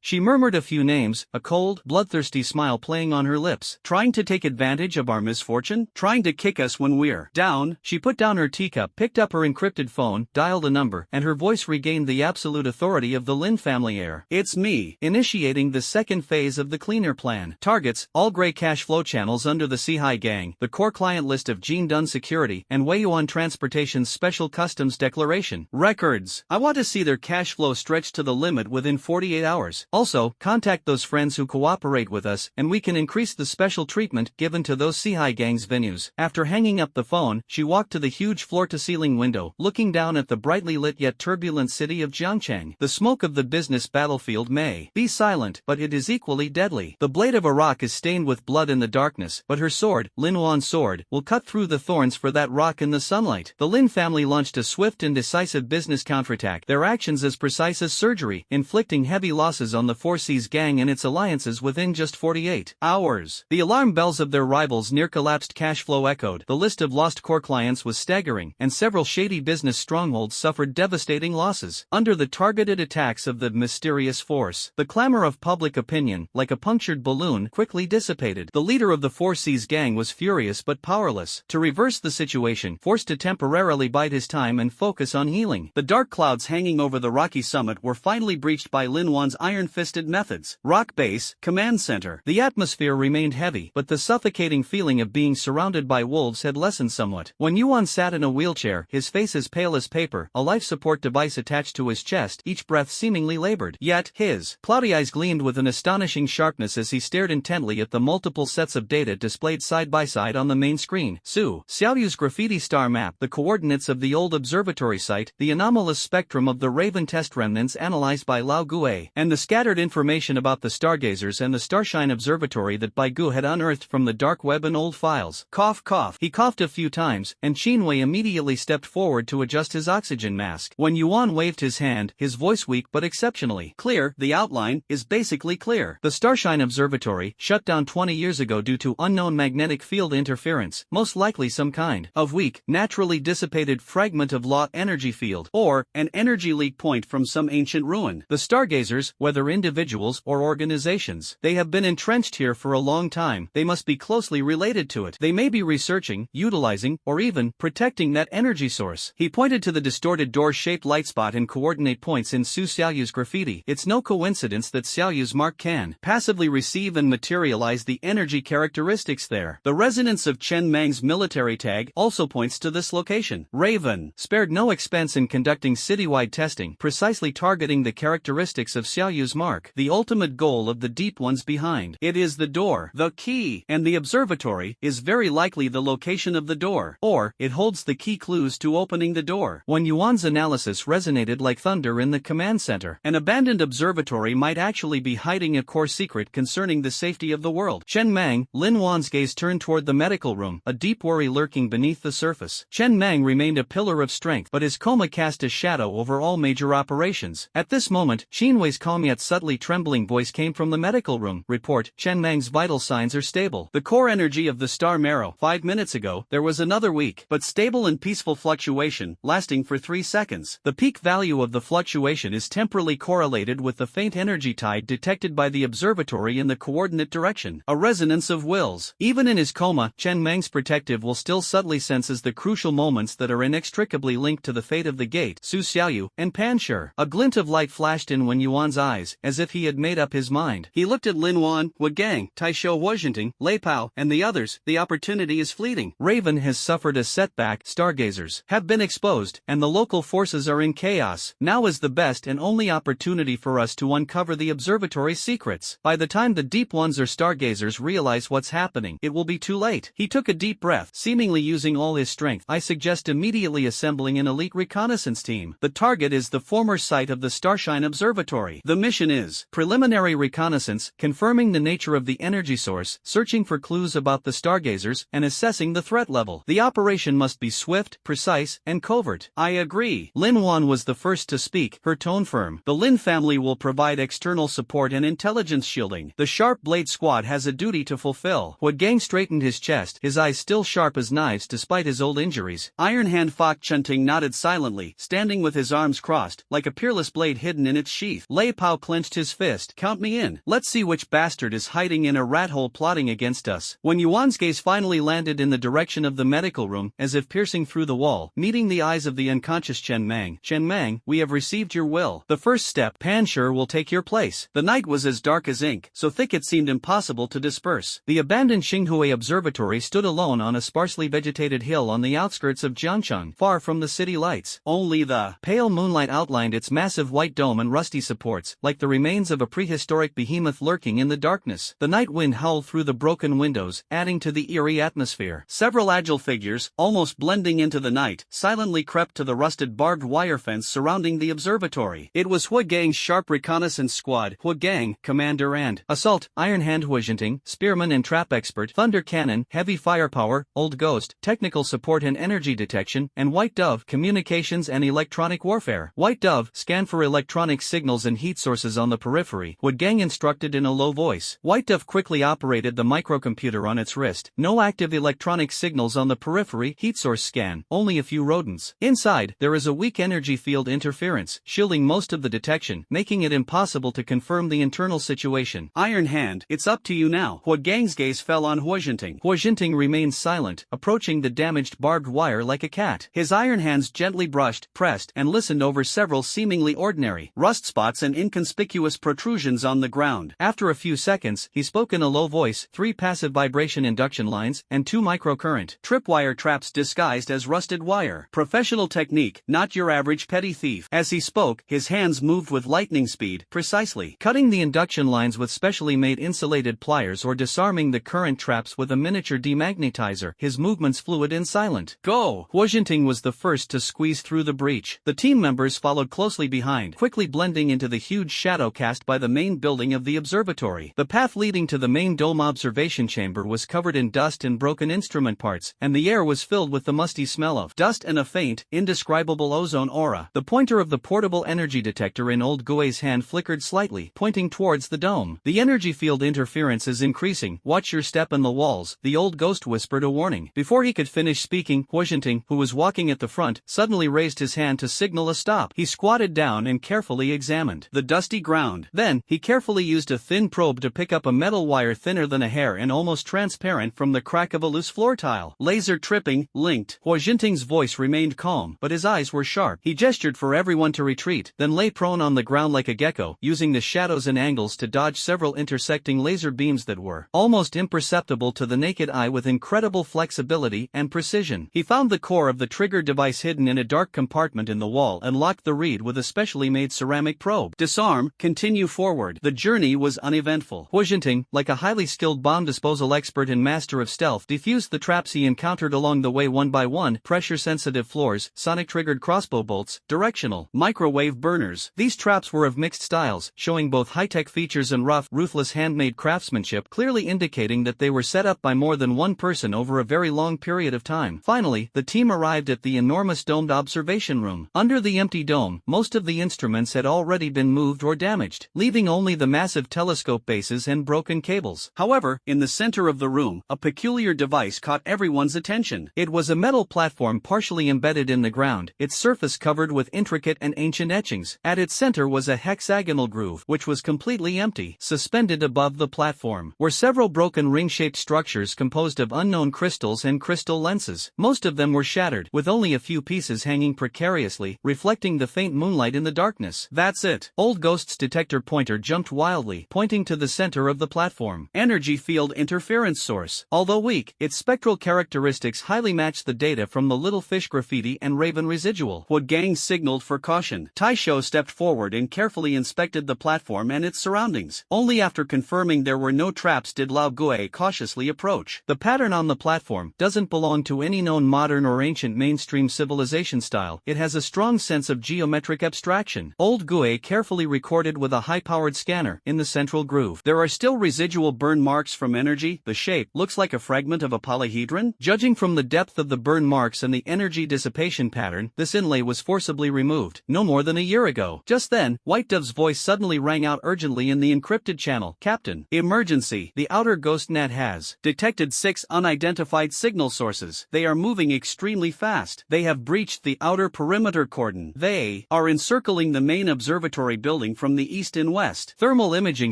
She murmured a few names, a cold, bloodthirsty smile playing on her lips. Trying to take advantage of our misfortune? Trying to kick us when we're down? She put down her teacup, picked up her encrypted phone, dialed a number, and her voice regained the absolute authority of the Lin family air. It's me. Initiating the second phase of the cleaner plan. Targets, all gray cash flow channels under the Sihai gang, the core client list of Jin Dun Security, and Wei Yuan Transportation's Special Customs Declaration. Records. I want to see their cash flow stretched to the limit within 48 hours. Also, contact those friends who cooperate with us, and we can increase the special treatment given to those Sihai gang's venues. After hanging up the phone, she walked to the huge floor-to-ceiling window, looking down at the brightly lit yet turbulent city of Jiangchang. The smoke of the business battlefield may be silent, but it is equally deadly. The blade of a rock is stained with blood in the darkness, but her sword, Lin Wan's sword, will cut through the thorns for that rock in the sunlight. The Lin family launched a swift and decisive business counterattack, their actions as precise as surgery, inflicting heavy losses on the 4C's gang and its alliances within just 48 hours. The alarm bells of their rivals' near-collapsed cash flow echoed. The list of lost core clients was staggering, and several shady business strongholds suffered devastating losses under the targeted attacks of the mysterious force. The clamor of public opinion, like a punctured balloon, quickly dissipated. The leader of the 4C's gang was furious but powerless. To reverse the situation, forced to temporarily bide his time and focus on healing. The dark clouds hanging over the rocky summit were finally breached by Lin Wan's iron-fisted methods. Rock Base, Command Center. The atmosphere remained heavy, but the suffocating feeling of being surrounded by wolves had lessened somewhat. When Yuan sat in a wheelchair, his face as pale as paper, a life support device attached to his chest, each breath seemingly labored. Yet, his cloudy eyes gleamed with an astonishing sharpness as he stared intently at the multiple sets of data displayed side by side on the main screen. Su Xiaoyu's graffiti star map, the coordinates of the old observatory site, the anomalous spectrum of the Raven test remnants analyzed by Lao Gue, and the scattered information about the stargazers and the Starshine Observatory that Bai Gu had unearthed from the dark web and old files. Cough cough. He coughed a few times, and Qinwei immediately stepped forward to adjust his oxygen mask. When Yuan waved his hand, his voice weak but exceptionally clear. The outline is basically clear. The Starshine Observatory, shut down 20 years ago due to unknown magnetic field interference, most likely some kind of weak, naturally dissipated fragment of law energy field, or an energy leak point from some ancient ruin. The stargazers, whether individuals or organizations, they have been entrenched here for a long time. They must be closely related to it. They may be researching, utilizing, or even protecting that energy source. He pointed to the distorted door-shaped light spot and coordinate points in Su Xiaoyu's graffiti. It's no coincidence that Xiaoyu's mark can passively receive and materialize the energy characteristics there. The resonance of Chen Mang's military tag also points to this location. Raven spared no expense in conducting citywide testing, precisely targeting the characteristics of Xiaoyu's mark, the ultimate goal of the deep ones behind. It is the door, the key, and the observatory is very likely the location of the door, or it holds the key clues to opening the door. When Yuan's analysis resonated like thunder in the command center, an abandoned observatory might actually be hiding a core secret concerning the safety of the world. Chen Mang, Lin Wan's gaze turned toward the medical room, a deep worry lurking beneath the surface. Chen Mang remained a pillar of strength, but his coma cast a shadow over all major operations. At this moment, Qinwei's calm yet subtly trembling voice came from the medical room. Report, Chen Mang's vital signs are stable. The core energy of the star marrow. 5 minutes ago, there was another weak, but stable and peaceful fluctuation, lasting for 3 seconds. The peak value of the fluctuation is temporally correlated with the faint energy tide detected by the observatory in the coordinate direction. A resonance of wills. Even in his coma, Chen Mang's protective will still subtly senses the crucial moments that are inextricably linked to the fate of the gate, Su Xiaoyu, and Pan Shi. A glint of light flashed in Wen Yuan's eyes, as if he had made up his mind. He looked at Lin Wan, Wu Gang, Taisho Huojinting, Lei Pao, and the others. The opportunity is fleeting. Raven has suffered a setback. Stargazers have been exposed, and the local forces are in chaos. Now is the best and only opportunity for us to uncover the observatory's secrets. By the time the deep ones or stargazers realize what's happening, it will be too late. He took a deep breath, seemingly using all his strength. I suggest immediately assembling an elite reconnaissance team. The target is the former site of the Starshine Observatory. The mission is preliminary reconnaissance, confirming the nature of the energy source, searching for clues about the stargazers, and assessing the threat level. The operation must be swift, precise, and covert. I agree. Lin Wan was the first to speak, her tone firm. The Lin family will provide external support and intelligence shielding. The Sharp Blade Squad has a duty to fulfill. Hu Gang straightened his chest, his eyes still sharp as knives despite his old injuries. Iron Hand Fok Chunting nodded silently, standing with his arms crossed, like a peerless blade hidden in its sheath. Lei Pao clenched his fist. Count me in. Let's see which bastard is hiding in a rat hole plotting against us. When Yuan's gaze finally landed in the direction of the medical room, as if piercing through the wall, meeting the eyes of the unconscious Chen Mang. Chen Mang, we have received your will. The first step, Pan Shi will take your place. The night was as dark as ink, so thick it seemed impossible to disperse. The abandoned Xinghui Observatory stood alone on a sparsely vegetated hill on the outskirts of Jiangcheng, far from the city lights. Only the pale moonlight outlined its massive white dome and rusty supports, like the remains of a prehistoric behemoth lurking in the darkness. The night wind howled through the broken windows, adding to the eerie atmosphere. Several agile figures, almost blending into the night, silently crept to the rusted barbed wire fence surrounding the observatory. It was Hu Gang's sharp reconnaissance squad. Hu Gang, commander and assault, Iron Hand Huojinting, spearman and trap expert, thunder cannon, heavy firepower, old ghost, technical support and energy detection, and White Dove, communications and electronic warfare. White Dove, scan for electronic signals and heat sources on the periphery. Hu Gang instructed in a low voice. White Dove quickly operated the microcomputer on its wrist. No active electronic signals on the periphery. Heat source scan. Only a few rodents. Inside, there is a weak energy field interference, shielding most of the detection, making it impossible to confirm the internal situation. Iron Hand, it's up to you now. Hu Gang's gaze fell on Huojinting. Huojinting remained silent, approaching the damaged barbed wire like a cat. His iron hands gently brushed, pressed, and listened over several seemingly ordinary rust spots and inconspicuous protrusions on the ground. After a few seconds, he spoke in a low voice. 3 passive vibration induction lines, and 2 microcurrent tripwire traps disguised as rusted wire. Professional technique, not your average petty thief. As he spoke, his hands moved with lightning speed, precisely cutting the induction lines with specially made insulated pliers or disarming the current traps with a miniature demagnetizer, his movements fluid and silent. Go! Huo Jinting was the first to squeeze through the breach. The team members followed closely behind, quickly blending into the huge shadow cast by the main building of the observatory. The path leading to the main dome observation chamber was covered in dust and broken instrument parts, and the air was filled with the musty smell of dust and a faint, indescribable ozone aura. The pointer of the portable energy detector in old Gui's hand flickered slightly, pointing towards the dome. The energy field interference is increasing. Watch your step in the walls, the old ghost whispered a warning. Before he could finish speaking, Huo Jinting, who was walking at the front, suddenly raised his hand to signal a stop. He squatted down and carefully examined the dusty ground. Then, he carefully used a thin probe to pick up a metal wire thinner than a hair and almost transparent from the crack of a loose floor tile. Laser tripping, linked. Huo Jinting's voice remained calm, but his eyes were sharp. He gestured for everyone to retreat, then lay prone on the ground like a gecko, using the shadows and angles to dodge several intersecting laser beams that were almost imperceptible to the naked eye with incredible flexibility and precision. He found the core of the trigger device hidden in a dark compartment in the wall and locked the reed with a specially made ceramic probe. Disarm, continue forward. The journey was uneventful. Huo Jinting, like a highly skilled bomb disposal expert and master of stealth, defused the traps he encountered along the way one by one: pressure-sensitive floors, sonic-triggered crossbow bolts, directional, microwave burners. These traps were of mixed styles, showing both high-tech features and rough, ruthless handmade craftsmanship, clearly indicating that they were set up by more than one person over a very long period of time. Finally, the team arrived at the enormous domed observation room. Under the empty dome, most of the instruments had already been moved or damaged, leaving only the massive telescope bases and broken cables. However, in the center of the room, a peculiar device caught everyone's attention. It was a metal platform partially embedded in the ground, its surface covered with intricate and ancient etchings. At its center was a hexagonal groove, which was completely empty. Suspended above the platform were several broken ring-shaped structures composed of unknown crystals and crystal lenses. Most of them were shattered, with only a few pieces hanging precariously, reflecting the faint moonlight in the darkness. That's it. Old Ghost's detector pointer jumped wildly, pointing to the center of the platform. Energy field interference source. Although weak, its spectral characteristics highly matched the data from the little fish graffiti and raven residual. Huo Gang signaled for caution. Taisho stepped forward and carefully inspected the platform and its surroundings. Only after confirming there were no traps did Lao Gui cautiously approach. The pattern on the platform doesn't belong to any known modern or ancient mainstream civilization style. It has a strong sense of geometric abstraction. Old Gui carefully recorded with a high-powered scanner in the central groove. There are still residual burn marks from energy. The shape looks like a fragment of a polyhedron. Judging from the depth of the burn marks and the energy dissipation pattern, this inlay was forcibly removed no more than a year ago. Just then, White Dove's voice suddenly rang out urgently in the encrypted channel. Captain, emergency. The outer ghost net has detected 6 unidentified signal sources. They are moving extremely fast. They have breached the outer perimeter cordon. They are encircling the main observatory building from the east and west. Thermal imaging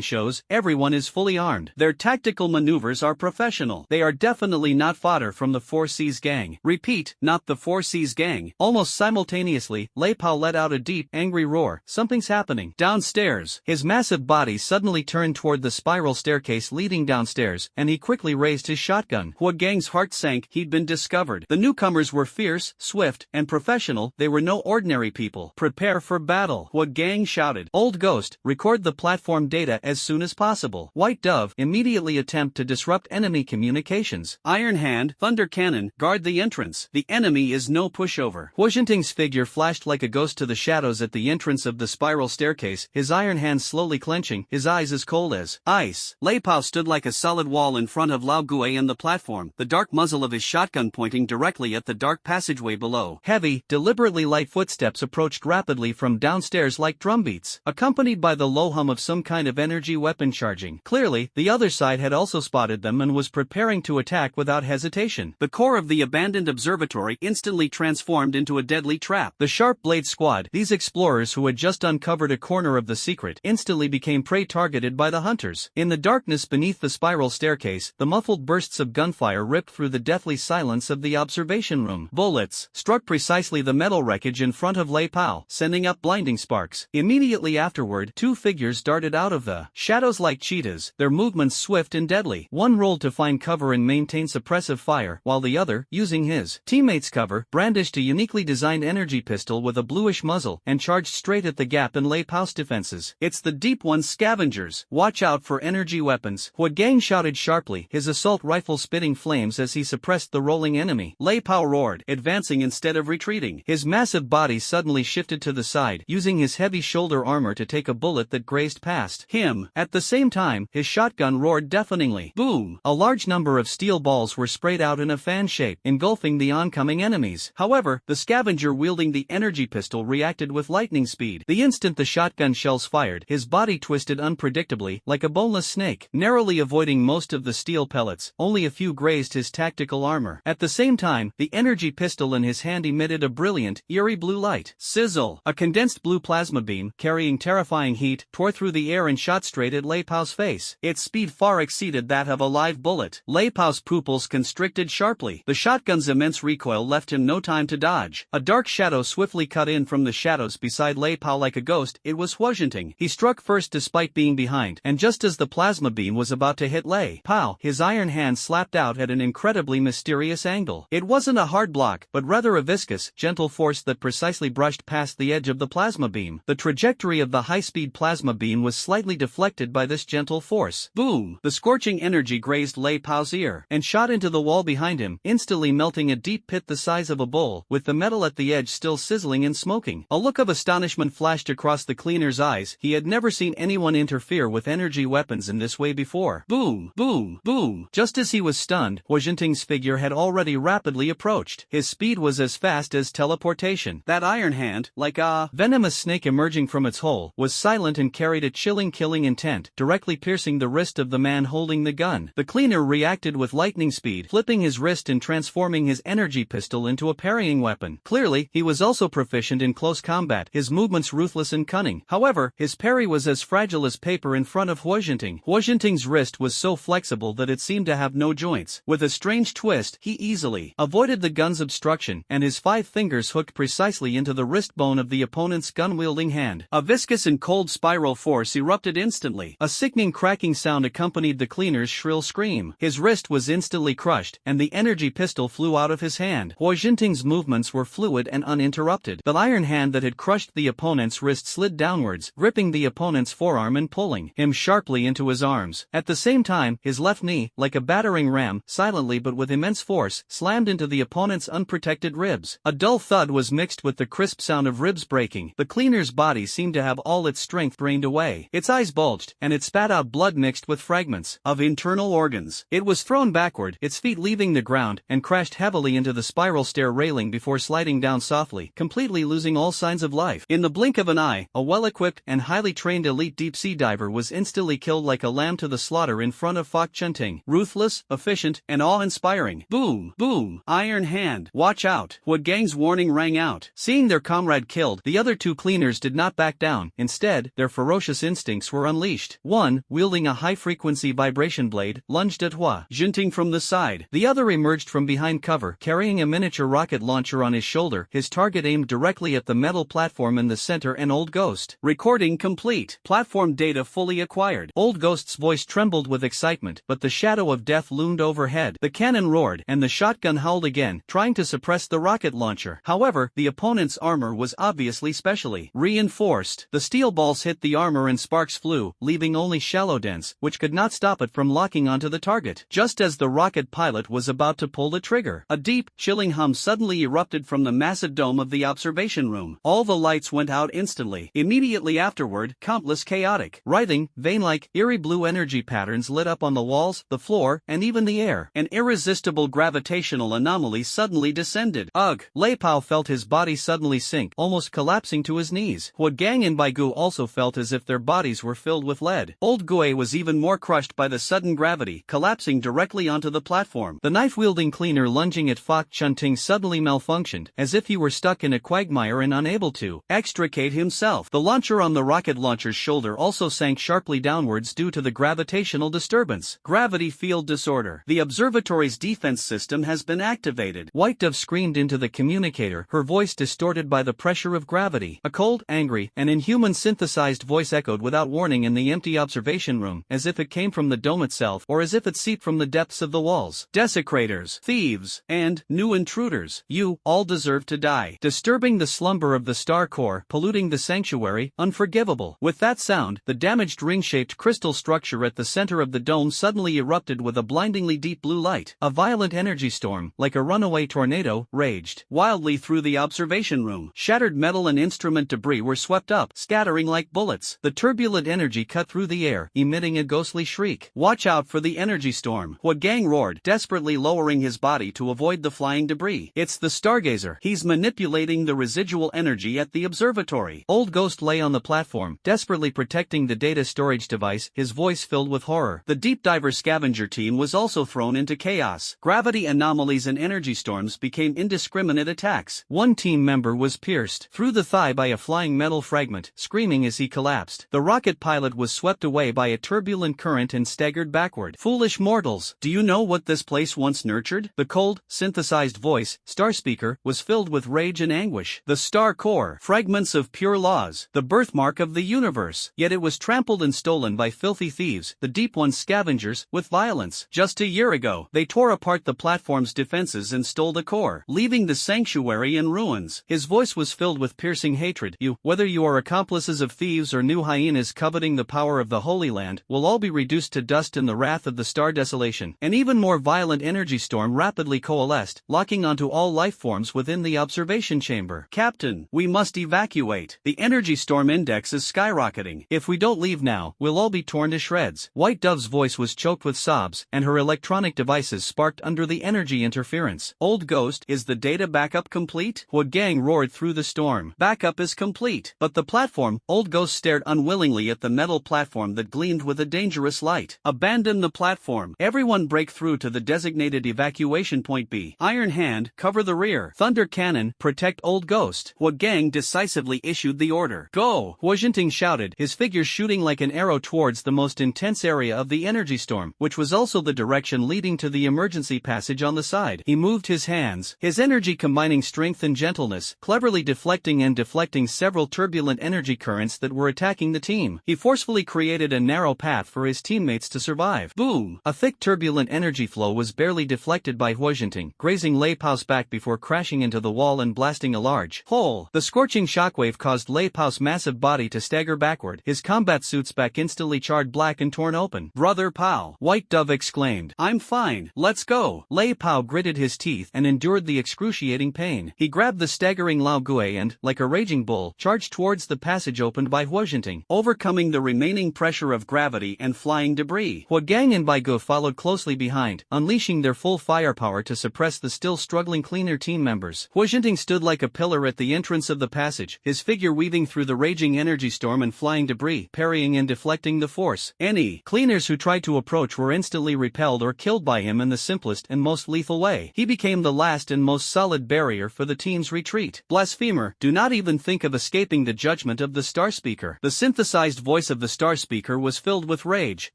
shows everyone is fully armed. Their tactical maneuvers are professional. They are definitely not fodder from the Four Seas gang. Repeat, not the Four Seas gang. Almost simultaneously, Lei Pao let out a deep, angry roar. Something's happening. Downstairs. His massive body suddenly turned toward the spiral staircase leading downstairs, and he quickly raised his shotgun. Huo Gang's heart sank. He'd been discovered. The newcomers were fierce, swift, and professional. They were no ordinary people. Prepare for battle. Huo Gang shouted. Old Ghost, record the platform data as soon as possible. White Dove, immediately attempt to disrupt enemy communications. Iron Hand, Thunder Cannon, guard the entrance. The enemy is no pushover. Huo Jinting's figure flashed like a ghost to the shadows at the entrance of the spiral staircase, his iron hand slowly clenching, his eyes as cold as ice. Lei Pao stood like a solid wall in front of Lao Gui and the platform, the dark muzzle of his shotgun pointing directly at the dark passageway below. Heavy, deliberately light footsteps approached rapidly from downstairs like drumbeats, accompanied by the low hum of some kind of energy weapon charging. Clearly, the other side had also spotted them and was preparing to attack without hesitation. The core of the abandoned observatory instantly transformed into a deadly trap. The Sharp Blade Squad, these explorers who had just uncovered a corner of the secret, instantly became prey targeted by the hunters. In the darkness beneath the spiral staircase, the muffled bursts of gunfire ripped through the deathly silence of the observation room. Bullets struck precisely the metal wreckage in front of Lei Pao, sending up blinding sparks. Immediately afterward, 2 figures darted out of the shadows like cheetahs, their movements swift and deadly. One rolled to find cover and maintain suppressive fire, while the other, using his teammates' cover, brandished a uniquely designed energy pistol with a bluish muzzle muzzle and charged straight at the gap in Lei Pao's defenses. It's the Deep One's scavengers. Watch out for energy weapons. Gang shouted sharply, his assault rifle spitting flames as he suppressed the rolling enemy. Lei Pao roared, advancing instead of retreating. His massive body suddenly shifted to the side, using his heavy shoulder armor to take a bullet that grazed past him. At the same time, his shotgun roared deafeningly. Boom! A large number of steel balls were sprayed out in a fan shape, engulfing the oncoming enemies. However, the scavenger wielding the energy pistol reacted with lightning speed. The instant the shotgun shells fired, his body twisted unpredictably, like a boneless snake, narrowly avoiding most of the steel pellets. Only a few grazed his tactical armor. At the same time, the energy pistol in his hand emitted a brilliant, eerie blue light. Sizzle! A condensed blue plasma beam, carrying terrifying heat, tore through the air and shot straight at Lei Pao's face. Its speed far exceeded that of a live bullet. Lei Pao's pupils constricted sharply. The shotgun's immense recoil left him no time to dodge. A dark shadow swiftly cut in from the shadows beside Lei Pao like a ghost. It was Huojianting. He struck first despite being behind, and just as the plasma beam was about to hit Lei Pao, his iron hand slapped out at an incredibly mysterious angle. It wasn't a hard block, but rather a viscous, gentle force that precisely brushed past the edge of the plasma beam. The trajectory of the high-speed plasma beam was slightly deflected by this gentle force. Boom! The scorching energy grazed Lei Pao's ear and shot into the wall behind him, instantly melting a deep pit the size of a bowl, with the metal at the edge still sizzling and smoking. A look of astonishment flashed across the cleaner's eyes. He had never seen anyone interfere with energy weapons in this way before. Boom! Boom! Boom! Just as he was stunned, Huojianting's figure had already rapidly approached. His speed was as fast as teleportation. That iron hand, like a venomous snake emerging from its hole, was silent and carried a chilling killing intent, directly piercing the wrist of the man holding the gun. The cleaner reacted with lightning speed, flipping his wrist and transforming his energy pistol into a parrying weapon. Clearly, he was also proficient in close combat, his movements ruthless and cunning. However, his parry was as fragile as paper in front of Huojianting. Huojianting's wrist was so flexible that it seemed to have no joints. With a strange twist, he easily avoided the gun's obstruction, and his 5 fingers hooked precisely into the wrist bone of the opponent's gun-wielding hand. A viscous and cold spiral force erupted instantly. A sickening cracking sound accompanied the cleaner's shrill scream. His wrist was instantly crushed, and the energy pistol flew out of his hand. Huojianting's movements were fluid and uninterrupted. The iron hand that had crushed the opponent's wrist slid downwards, gripping the opponent's forearm and pulling him sharply into his arms. At the same time, his left knee, like a battering ram, silently but with immense force, slammed into the opponent's unprotected ribs. A dull thud was mixed with the crisp sound of ribs breaking. The cleaner's body seemed to have all its strength drained away. Its eyes bulged, and it spat out blood mixed with fragments of internal organs. It was thrown backward, its feet leaving the ground, and crashed heavily into the spiral stair railing before sliding down softly, completely losing all signs of life. In the blink of an eye, a well-equipped and highly trained elite deep-sea diver was instantly killed like a lamb to the slaughter in front of Huojianting. Ruthless, efficient, and awe-inspiring. Boom! Boom! Iron hand! Watch out! Huogang's warning rang out. Seeing their comrade killed, the other 2 cleaners did not back down. Instead, their ferocious instincts were unleashed. One, wielding a high-frequency vibration blade, lunged at Huojianting from the side. The other emerged from behind cover, carrying a miniature rocket launcher on his shoulder, his target aimed directly at the metal platform in the center and Old Ghost. Recording complete. Platform data fully acquired. Old Ghost's voice trembled with excitement, but the shadow of death loomed overhead. The cannon roared, and the shotgun howled again, trying to suppress the rocket launcher. However, the opponent's armor was obviously specially reinforced. The steel balls hit the armor and sparks flew, leaving only shallow dents, which could not stop it from locking onto the target. Just as the rocket pilot was about to pull the trigger, a deep, chilling hum suddenly erupted from the massive dome of the observation room. All the lights went out instantly. Immediately afterward, countless chaotic, writhing, vein-like, eerie blue energy patterns lit up on the walls, the floor, and even the air. An irresistible gravitational anomaly suddenly descended. Ugh! Lei Pao felt his body suddenly sink, almost collapsing to his knees. Huogang and Baigu also felt as if their bodies were filled with lead. Old Gue was even more crushed by the sudden gravity, collapsing directly onto the platform. The knife-wielding cleaner lunging at Huojianting suddenly malfunctioned, as if he were stuck in a quagmire and unable to extricate himself. The launcher on the rocket launcher's shoulder also sank sharply downwards due to the gravitational disturbance. Gravity field disorder. The observatory's defense system has been activated. White Dove screamed into the communicator, her voice distorted by the pressure of gravity. A cold, angry, and inhuman synthesized voice echoed without warning in the empty observation room, as if it came from the dome itself, or as if it seeped from the depths of the walls. Desecrators, thieves, and new intruders, you all deserve to die. Disturbing the slumber power of the star core, polluting the sanctuary, unforgivable. With that sound, the damaged ring-shaped crystal structure at the center of the dome suddenly erupted with a blindingly deep blue light. A violent energy storm, like a runaway tornado, raged wildly through the observation room. Shattered metal and instrument debris were swept up, scattering like bullets. The turbulent energy cut through the air, emitting a ghostly shriek. "Watch out for the energy storm," Huagang roared, desperately lowering his body to avoid the flying debris. "It's the Stargazer. He's manipulating the residual energy at the observatory." Old Ghost lay on the platform, desperately protecting the data storage device, his voice filled with horror. The deep diver scavenger team was also thrown into chaos. Gravity anomalies and energy storms became indiscriminate attacks. One team member was pierced through the thigh by a flying metal fragment, screaming as he collapsed. The rocket pilot was swept away by a turbulent current and staggered backward. "Foolish mortals, do you know what this place once nurtured?" The cold, synthesized voice, Starspeaker, was filled with rage and anguish. "The star core, fragments of pure laws, the birthmark of the universe. Yet it was trampled and stolen by filthy thieves, the Deep One's scavengers, with violence. Just a year ago, they tore apart the platform's defenses and stole the core, leaving the sanctuary in ruins." His voice was filled with piercing hatred. Whether you are accomplices of thieves or new hyenas coveting the power of the Holy Land, will all be reduced to dust in the wrath of the star desolation." An even more violent energy storm rapidly coalesced, locking onto all life forms within the observation chamber. "Captain, we must evacuate. The energy storm index is skyrocketing. If we don't leave now, we'll all be torn to shreds." White Dove's voice was choked with sobs, and her electronic devices sparked under the energy interference. "Old Ghost, is the data backup complete?" Huagang roared through the storm. "Backup is complete. But the platform." Old Ghost stared unwillingly at the metal platform that gleamed with a dangerous light. "Abandon the platform. Everyone break through to the designated evacuation point B. Iron Hand, cover the rear. Thunder Cannon, protect Old Ghost." Huagang decisively issued the order. "Go!" Huajianting shouted, his figure shooting like an arrow towards the most intense area of the energy storm, which was also the direction leading to the emergency passage on the side. He moved his hands, his energy combining strength and gentleness, cleverly deflecting several turbulent energy currents that were attacking the team. He forcefully created a narrow path for his teammates to survive. Boom! A thick turbulent energy flow was barely deflected by Huajianting, grazing Lei Pao's back before crashing into the wall and blasting a large hole. The scorching shockwave caused Lei Pao's massive body to stagger backward, his combat suit's back instantly charred black and torn open. "Brother Pao!" White Dove exclaimed. "I'm fine, let's go." Lei Pao gritted his teeth and endured the excruciating pain. He grabbed the staggering Lao Gui and, like a raging bull, charged towards the passage opened by Huajianting, overcoming the remaining pressure of gravity and flying debris. Huagang and Baigu followed closely behind, unleashing their full firepower to suppress the still struggling cleaner team members. Huajianting stood like a pillar at the entrance of the passage, his figure weaving through the raging energy storm and flying debris, parrying and deflecting the force. Any cleaners who tried to approach were instantly repelled or killed by him in the simplest and most lethal way. He became the last and most solid barrier for the team's retreat. "Blasphemer, do not even think of escaping the judgment of the Starspeaker." The synthesized voice of the Starspeaker was filled with rage,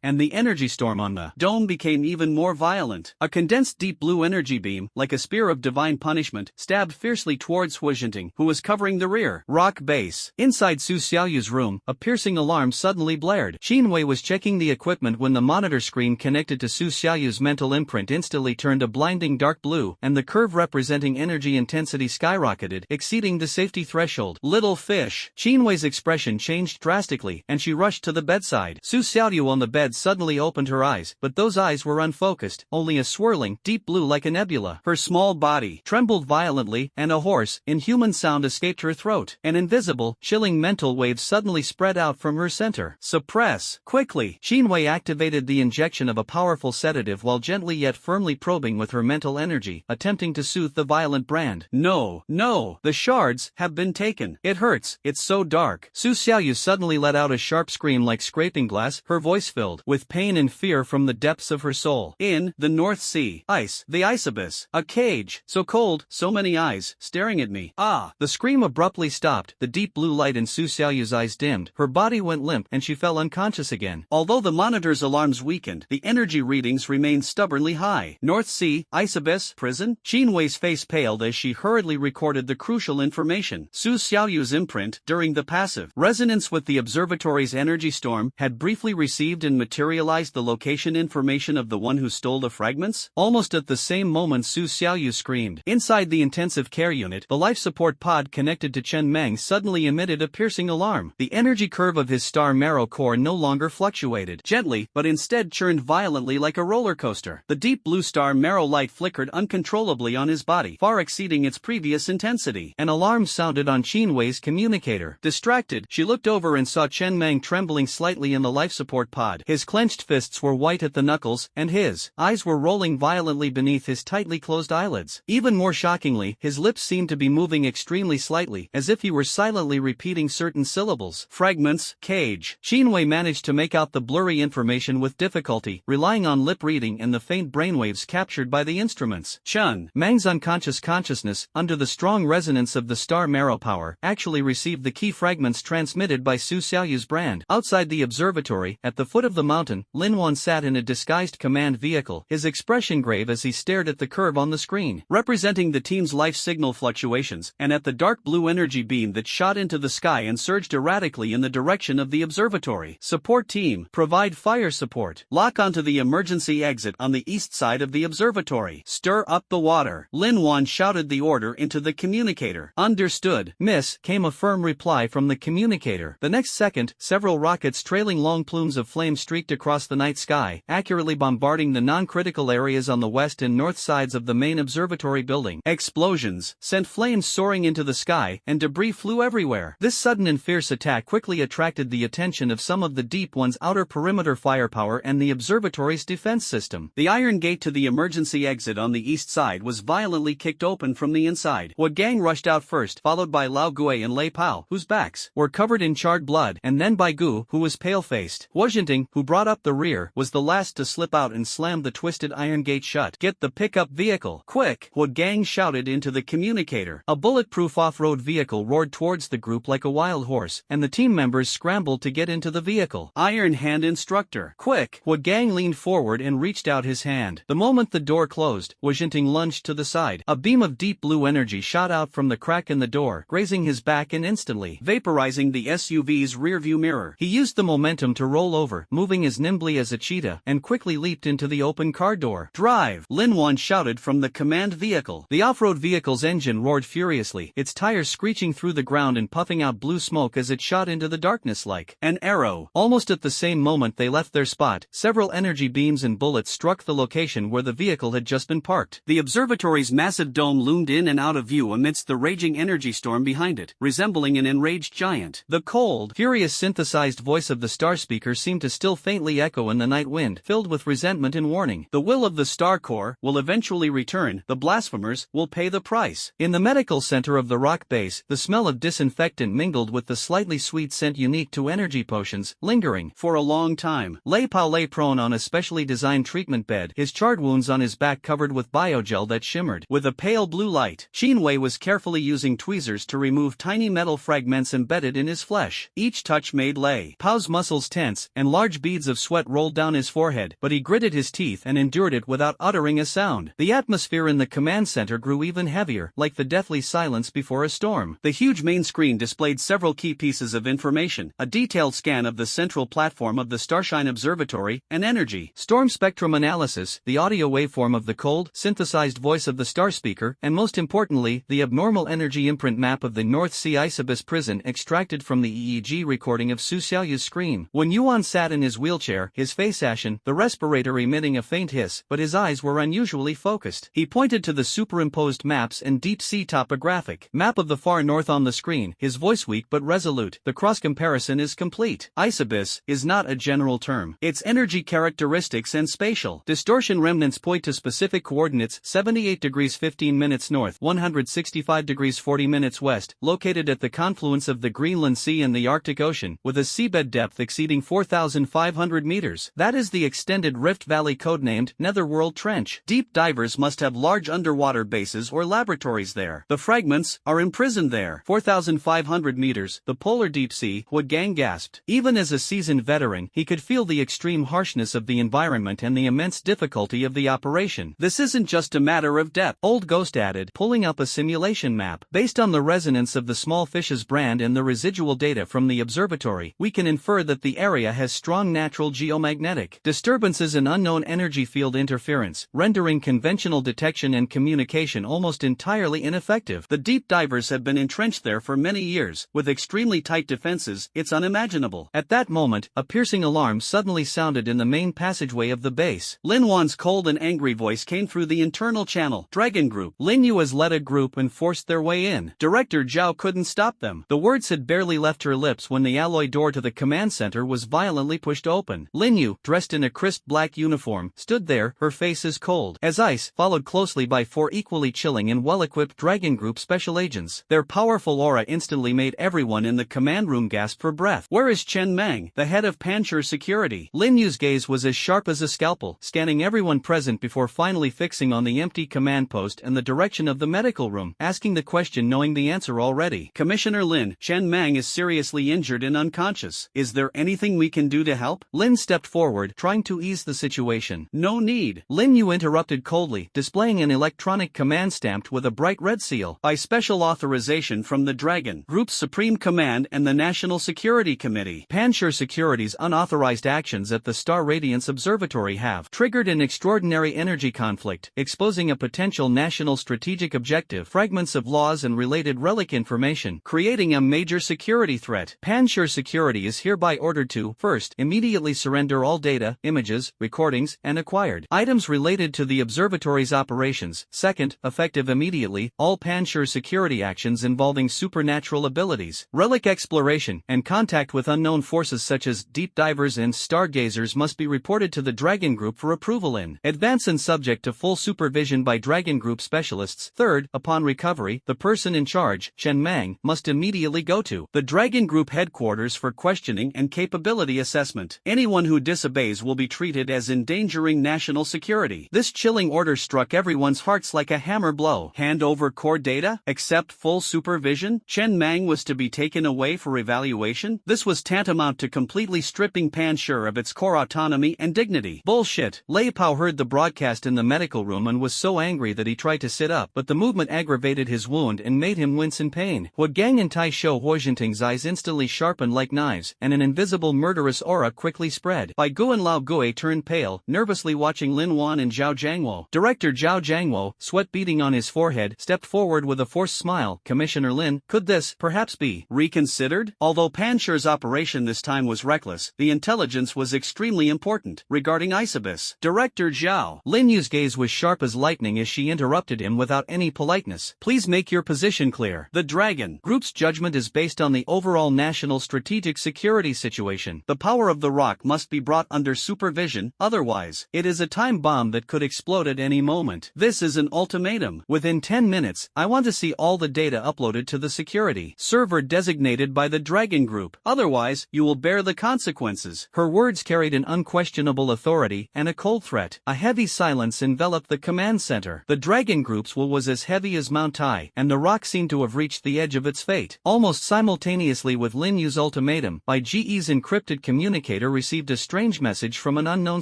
and the energy storm on the dome became even more violent. A condensed deep blue energy beam, like a spear of divine punishment, stabbed fiercely towards Huajianting, who was covering the rear. Rock base. Inside Su Xiaoyu's room, a piercing alarm suddenly blared. Qinwei was checking the equipment when the monitor screen connected to Su Xiaoyu's mental imprint instantly turned a blinding dark blue, and the curve representing energy intensity skyrocketed, exceeding the safety threshold. "Little fish." Qinwei's expression changed drastically, and she rushed to the bedside. Su Xiaoyu on the bed suddenly opened her eyes, but those eyes were unfocused, only a swirling, deep blue like a nebula. Her small body trembled violently, and a hoarse, inhuman sound escaped her throat. An invisible, chilling mental wave suddenly spread out from her center. "Suppress, quickly." Qinwei activated the injection of a powerful sedative while gently yet firmly probing with her mental energy, attempting to soothe the violent brand. "No, no, the shards have been taken. It hurts, it's so dark." Su Xiaoyu suddenly let out a sharp scream like scraping glass, her voice filled with pain and fear from the depths of her soul. "In the North Sea, ice, the ice abyss, a cage, so cold, so many eyes, staring at me. Ah!" The scream abruptly stopped, the deep blue light in Su Xiaoyu's eyes dimmed, her body went limp and she fell unconscious again. Although the monitor's alarms weakened, the energy readings remained stubbornly high. "North Sea, ice abyss, prison?" Qinwei's face paled as she hurriedly recorded the crucial information. Su Xiaoyu's imprint, during the passive resonance with the observatory's energy storm, had briefly received and materialized the location information of the one who stole the fragments. Almost at the same moment Su Xiaoyu screamed. Inside the intensive care unit, the life support pod node connected to Chen Meng suddenly emitted a piercing alarm. The energy curve of his star marrow core no longer fluctuated gently, but instead churned violently like a roller coaster. The deep blue star marrow light flickered uncontrollably on his body, far exceeding its previous intensity. An alarm sounded on Qin Wei's communicator. Distracted, she looked over and saw Chen Meng trembling slightly in the life support pod. His clenched fists were white at the knuckles, and his eyes were rolling violently beneath his tightly closed eyelids. Even more shockingly, his lips seemed to be moving extremely slightly, as if he were silently repeating certain syllables. Fragments, cage. Qin Wei managed to make out the blurry information with difficulty, relying on lip reading and the faint brainwaves captured by the instruments. Chen Meng's unconscious consciousness, under the strong resonance of the star marrow power, actually received the key fragments transmitted by Su Xiaoyu's brand. Outside the observatory, at the foot of the mountain, Lin Wan sat in a disguised command vehicle, his expression grave as he stared at the curve on the screen, representing the team's life signal fluctuations, and at the dark blue energy beam that shot into the sky and surged erratically in the direction of the observatory. Support team, provide fire support. Lock onto the emergency exit on the east side of the observatory. Stir up the water. Lin Wan shouted the order into the communicator. Understood, miss, came a firm reply from the communicator. The next second, several rockets trailing long plumes of flame streaked across the night sky, accurately bombarding the non-critical areas on the west and north sides of the main observatory building. Explosions sent flames soaring into the sky, and debris flew everywhere. This sudden and fierce attack quickly attracted the attention of some of the Deep One's outer perimeter firepower and the observatory's defense system. The iron gate to the emergency exit on the east side was violently kicked open from the inside. Wu Gang rushed out first, followed by Lao Gui and Lei Pao, whose backs were covered in charred blood, and then by Gu, who was pale-faced. Wu Jinting, who brought up the rear, was the last to slip out and slam the twisted iron gate shut. Get the pickup vehicle, quick! Wu Gang shouted into the communicator. A bulletproof off-road vehicle roared towards the group like a wild horse, and the team members scrambled to get into the vehicle. Iron Hand instructor, quick! Wu Gang leaned forward and reached out his hand. The moment the door closed, Wu Jinting lunged to the side. A beam of deep blue energy shot out from the crack in the door, grazing his back and instantly vaporizing the SUV's rearview mirror. He used the momentum to roll over, moving as nimbly as a cheetah, and quickly leaped into the open car door. Drive! Lin Wan shouted from the command vehicle. The off-road vehicle's engine roared furiously, its tires screeching through the ground and puffing out blue smoke as it shot into the darkness like an arrow. Almost at the same moment they left their spot, several energy beams and bullets struck the location where the vehicle had just been parked. The observatory's massive dome loomed in and out of view amidst the raging energy storm behind it, resembling an enraged giant. The cold, furious synthesized voice of the star speaker seemed to still faintly echo in the night wind, filled with resentment and warning. The will of the Star Corps will eventually return, the blasphemers will pay the price. In the medical center of the rock base, the smell of disinfectant mingled with the slightly sweet scent unique to energy potions, lingering for a long time. Lei Pao lay prone on a specially designed treatment bed, his charred wounds on his back covered with biogel that shimmered with a pale blue light. Qin Wei was carefully using tweezers to remove tiny metal fragments embedded in his flesh. Each touch made Lei Pao's muscles tense, and large beads of sweat rolled down his forehead, but he gritted his teeth and endured it without uttering a sound. The atmosphere in the command center grew even heavier, like the deathly silence before a storm. The huge main screen displayed several key pieces of information, a detailed scan of the central platform of the Starshine Observatory, and energy storm spectrum analysis, the audio waveform of the cold, synthesized voice of the star speaker, and most importantly, the abnormal energy imprint map of the North Sea Isobus prison extracted from the EEG recording of Su Xiaoyu's scream. When Yuan sat in his wheelchair, his face ashen, the respirator emitting a faint hiss, but his eyes were unusually focused. He pointed to the superimposed maps and deep-sea topographic map of the far north on the screen, his voice weak but resolute. The cross-comparison is complete. Isobus is not a general term. Its energy characteristics and spatial distortion remnants point to specific coordinates: 78 degrees 15 minutes north, 165 degrees 40 minutes west, located at the confluence of the Greenland Sea and the Arctic Ocean, with a seabed depth exceeding 4,500 meters. That is the extended Rift Valley codenamed Netherworld Trench. Deep divers must have large underwater bases or laboratories there. The fragments are imprisoned there. 4,500 meters, the polar deep sea, Wu Gang gasped. Even as a seasoned veteran, he could feel the extreme harshness of the environment and the immense difficulty of the operation. This isn't just a matter of depth, Old Ghost added, pulling up a simulation map. Based on the resonance of the small fish's brand and the residual data from the observatory, we can infer that the area has strong natural geomagnetic disturbances and unknown energy field interference, rendering conventional detection and communication almost entirely ineffective. The deep dive divers have been entrenched there for many years, with extremely tight defenses. It's unimaginable. At that moment, a piercing alarm suddenly sounded in the main passageway of the base. Lin Yuan's cold and angry voice came through the internal channel. Dragon Group. Lin Yu has led a group and forced their way in. Director Zhao couldn't stop them. The words had barely left her lips when the alloy door to the command center was violently pushed open. Lin Yu, dressed in a crisp black uniform, stood there, her face as cold as ice, followed closely by 4 equally chilling and well-equipped Dragon Group special agents. Their powerful aura instantly made everyone in the command room gasp for breath. Where is Chen Mang, the head of Panshur Security? Lin Yu's gaze was as sharp as a scalpel, scanning everyone present before finally fixing on the empty command post and the direction of the medical room, asking the question knowing the answer already. Commissioner Lin, Chen Mang is seriously injured and unconscious. Is there anything we can do to help? Lin stepped forward, trying to ease the situation. No need. Lin Yu interrupted coldly, displaying an electronic command stamped with a bright red seal. By special authorization from the Dragon Group's Supreme Command and the National Security Committee. Panshur Security's unauthorized actions at the Star Radiance Observatory have triggered an extraordinary energy conflict, exposing a potential national strategic objective, fragments of laws and related relic information, creating a major security threat. Panshur Security is hereby ordered to, first, immediately surrender all data, images, recordings, and acquired items related to the observatory's operations. Second, effective immediately, all Panshur Security actions involving supernatural abilities, relic exploration, and contact with unknown forces such as deep divers and stargazers must be reported to the Dragon Group for approval in advance and subject to full supervision by Dragon Group specialists. Third, upon recovery, the person in charge, Chen Mang, must immediately go to the Dragon Group headquarters for questioning and capability assessment. Anyone who disobeys will be treated as endangering national security. This chilling order struck everyone's hearts like a hammer blow. Hand over core data? Accept full supervision? Chen Mang was to be taken away for evaluation? This was tantamount to completely stripping Panshur of its core autonomy and dignity. Bullshit. Lei Pao heard the broadcast in the medical room and was so angry that he tried to sit up, but the movement aggravated his wound and made him wince in pain. Hua Gang and Tai Shou Huojianting's eyes instantly sharpened like knives, and an invisible murderous aura quickly spread. Bai Gu and Lao Gui turned pale, nervously watching Lin Yuan and Zhao Jiangwo. Director Zhao Jiangwo, sweat beading on his forehead, stepped forward with a forced smile. Commissioner Lin, could this, perhaps be, reconsidered? Although Panshur's operation this time was reckless, the intelligence was extremely important. Regarding Isabis, Director Zhao. Lin Yu's gaze was sharp as lightning as she interrupted him without any politeness. Please make your position clear. The Dragon Group's judgment is based on the overall national strategic security situation. The power of the rock must be brought under supervision, otherwise, it is a time bomb that could explode at any moment. This is an ultimatum. Within 10 minutes, I want to see all the data uploaded to the security server designated by the Dragon Group. Otherwise, you will bear the consequences. Her words carried an unquestionable authority and a cold threat. A heavy silence enveloped the command center. The Dragon Group's will was as heavy as Mount Tai, and the rock seemed to have reached the edge of its fate. Almost simultaneously with Lin Yu's ultimatum, Bai Ji's encrypted communicator received a strange message from an unknown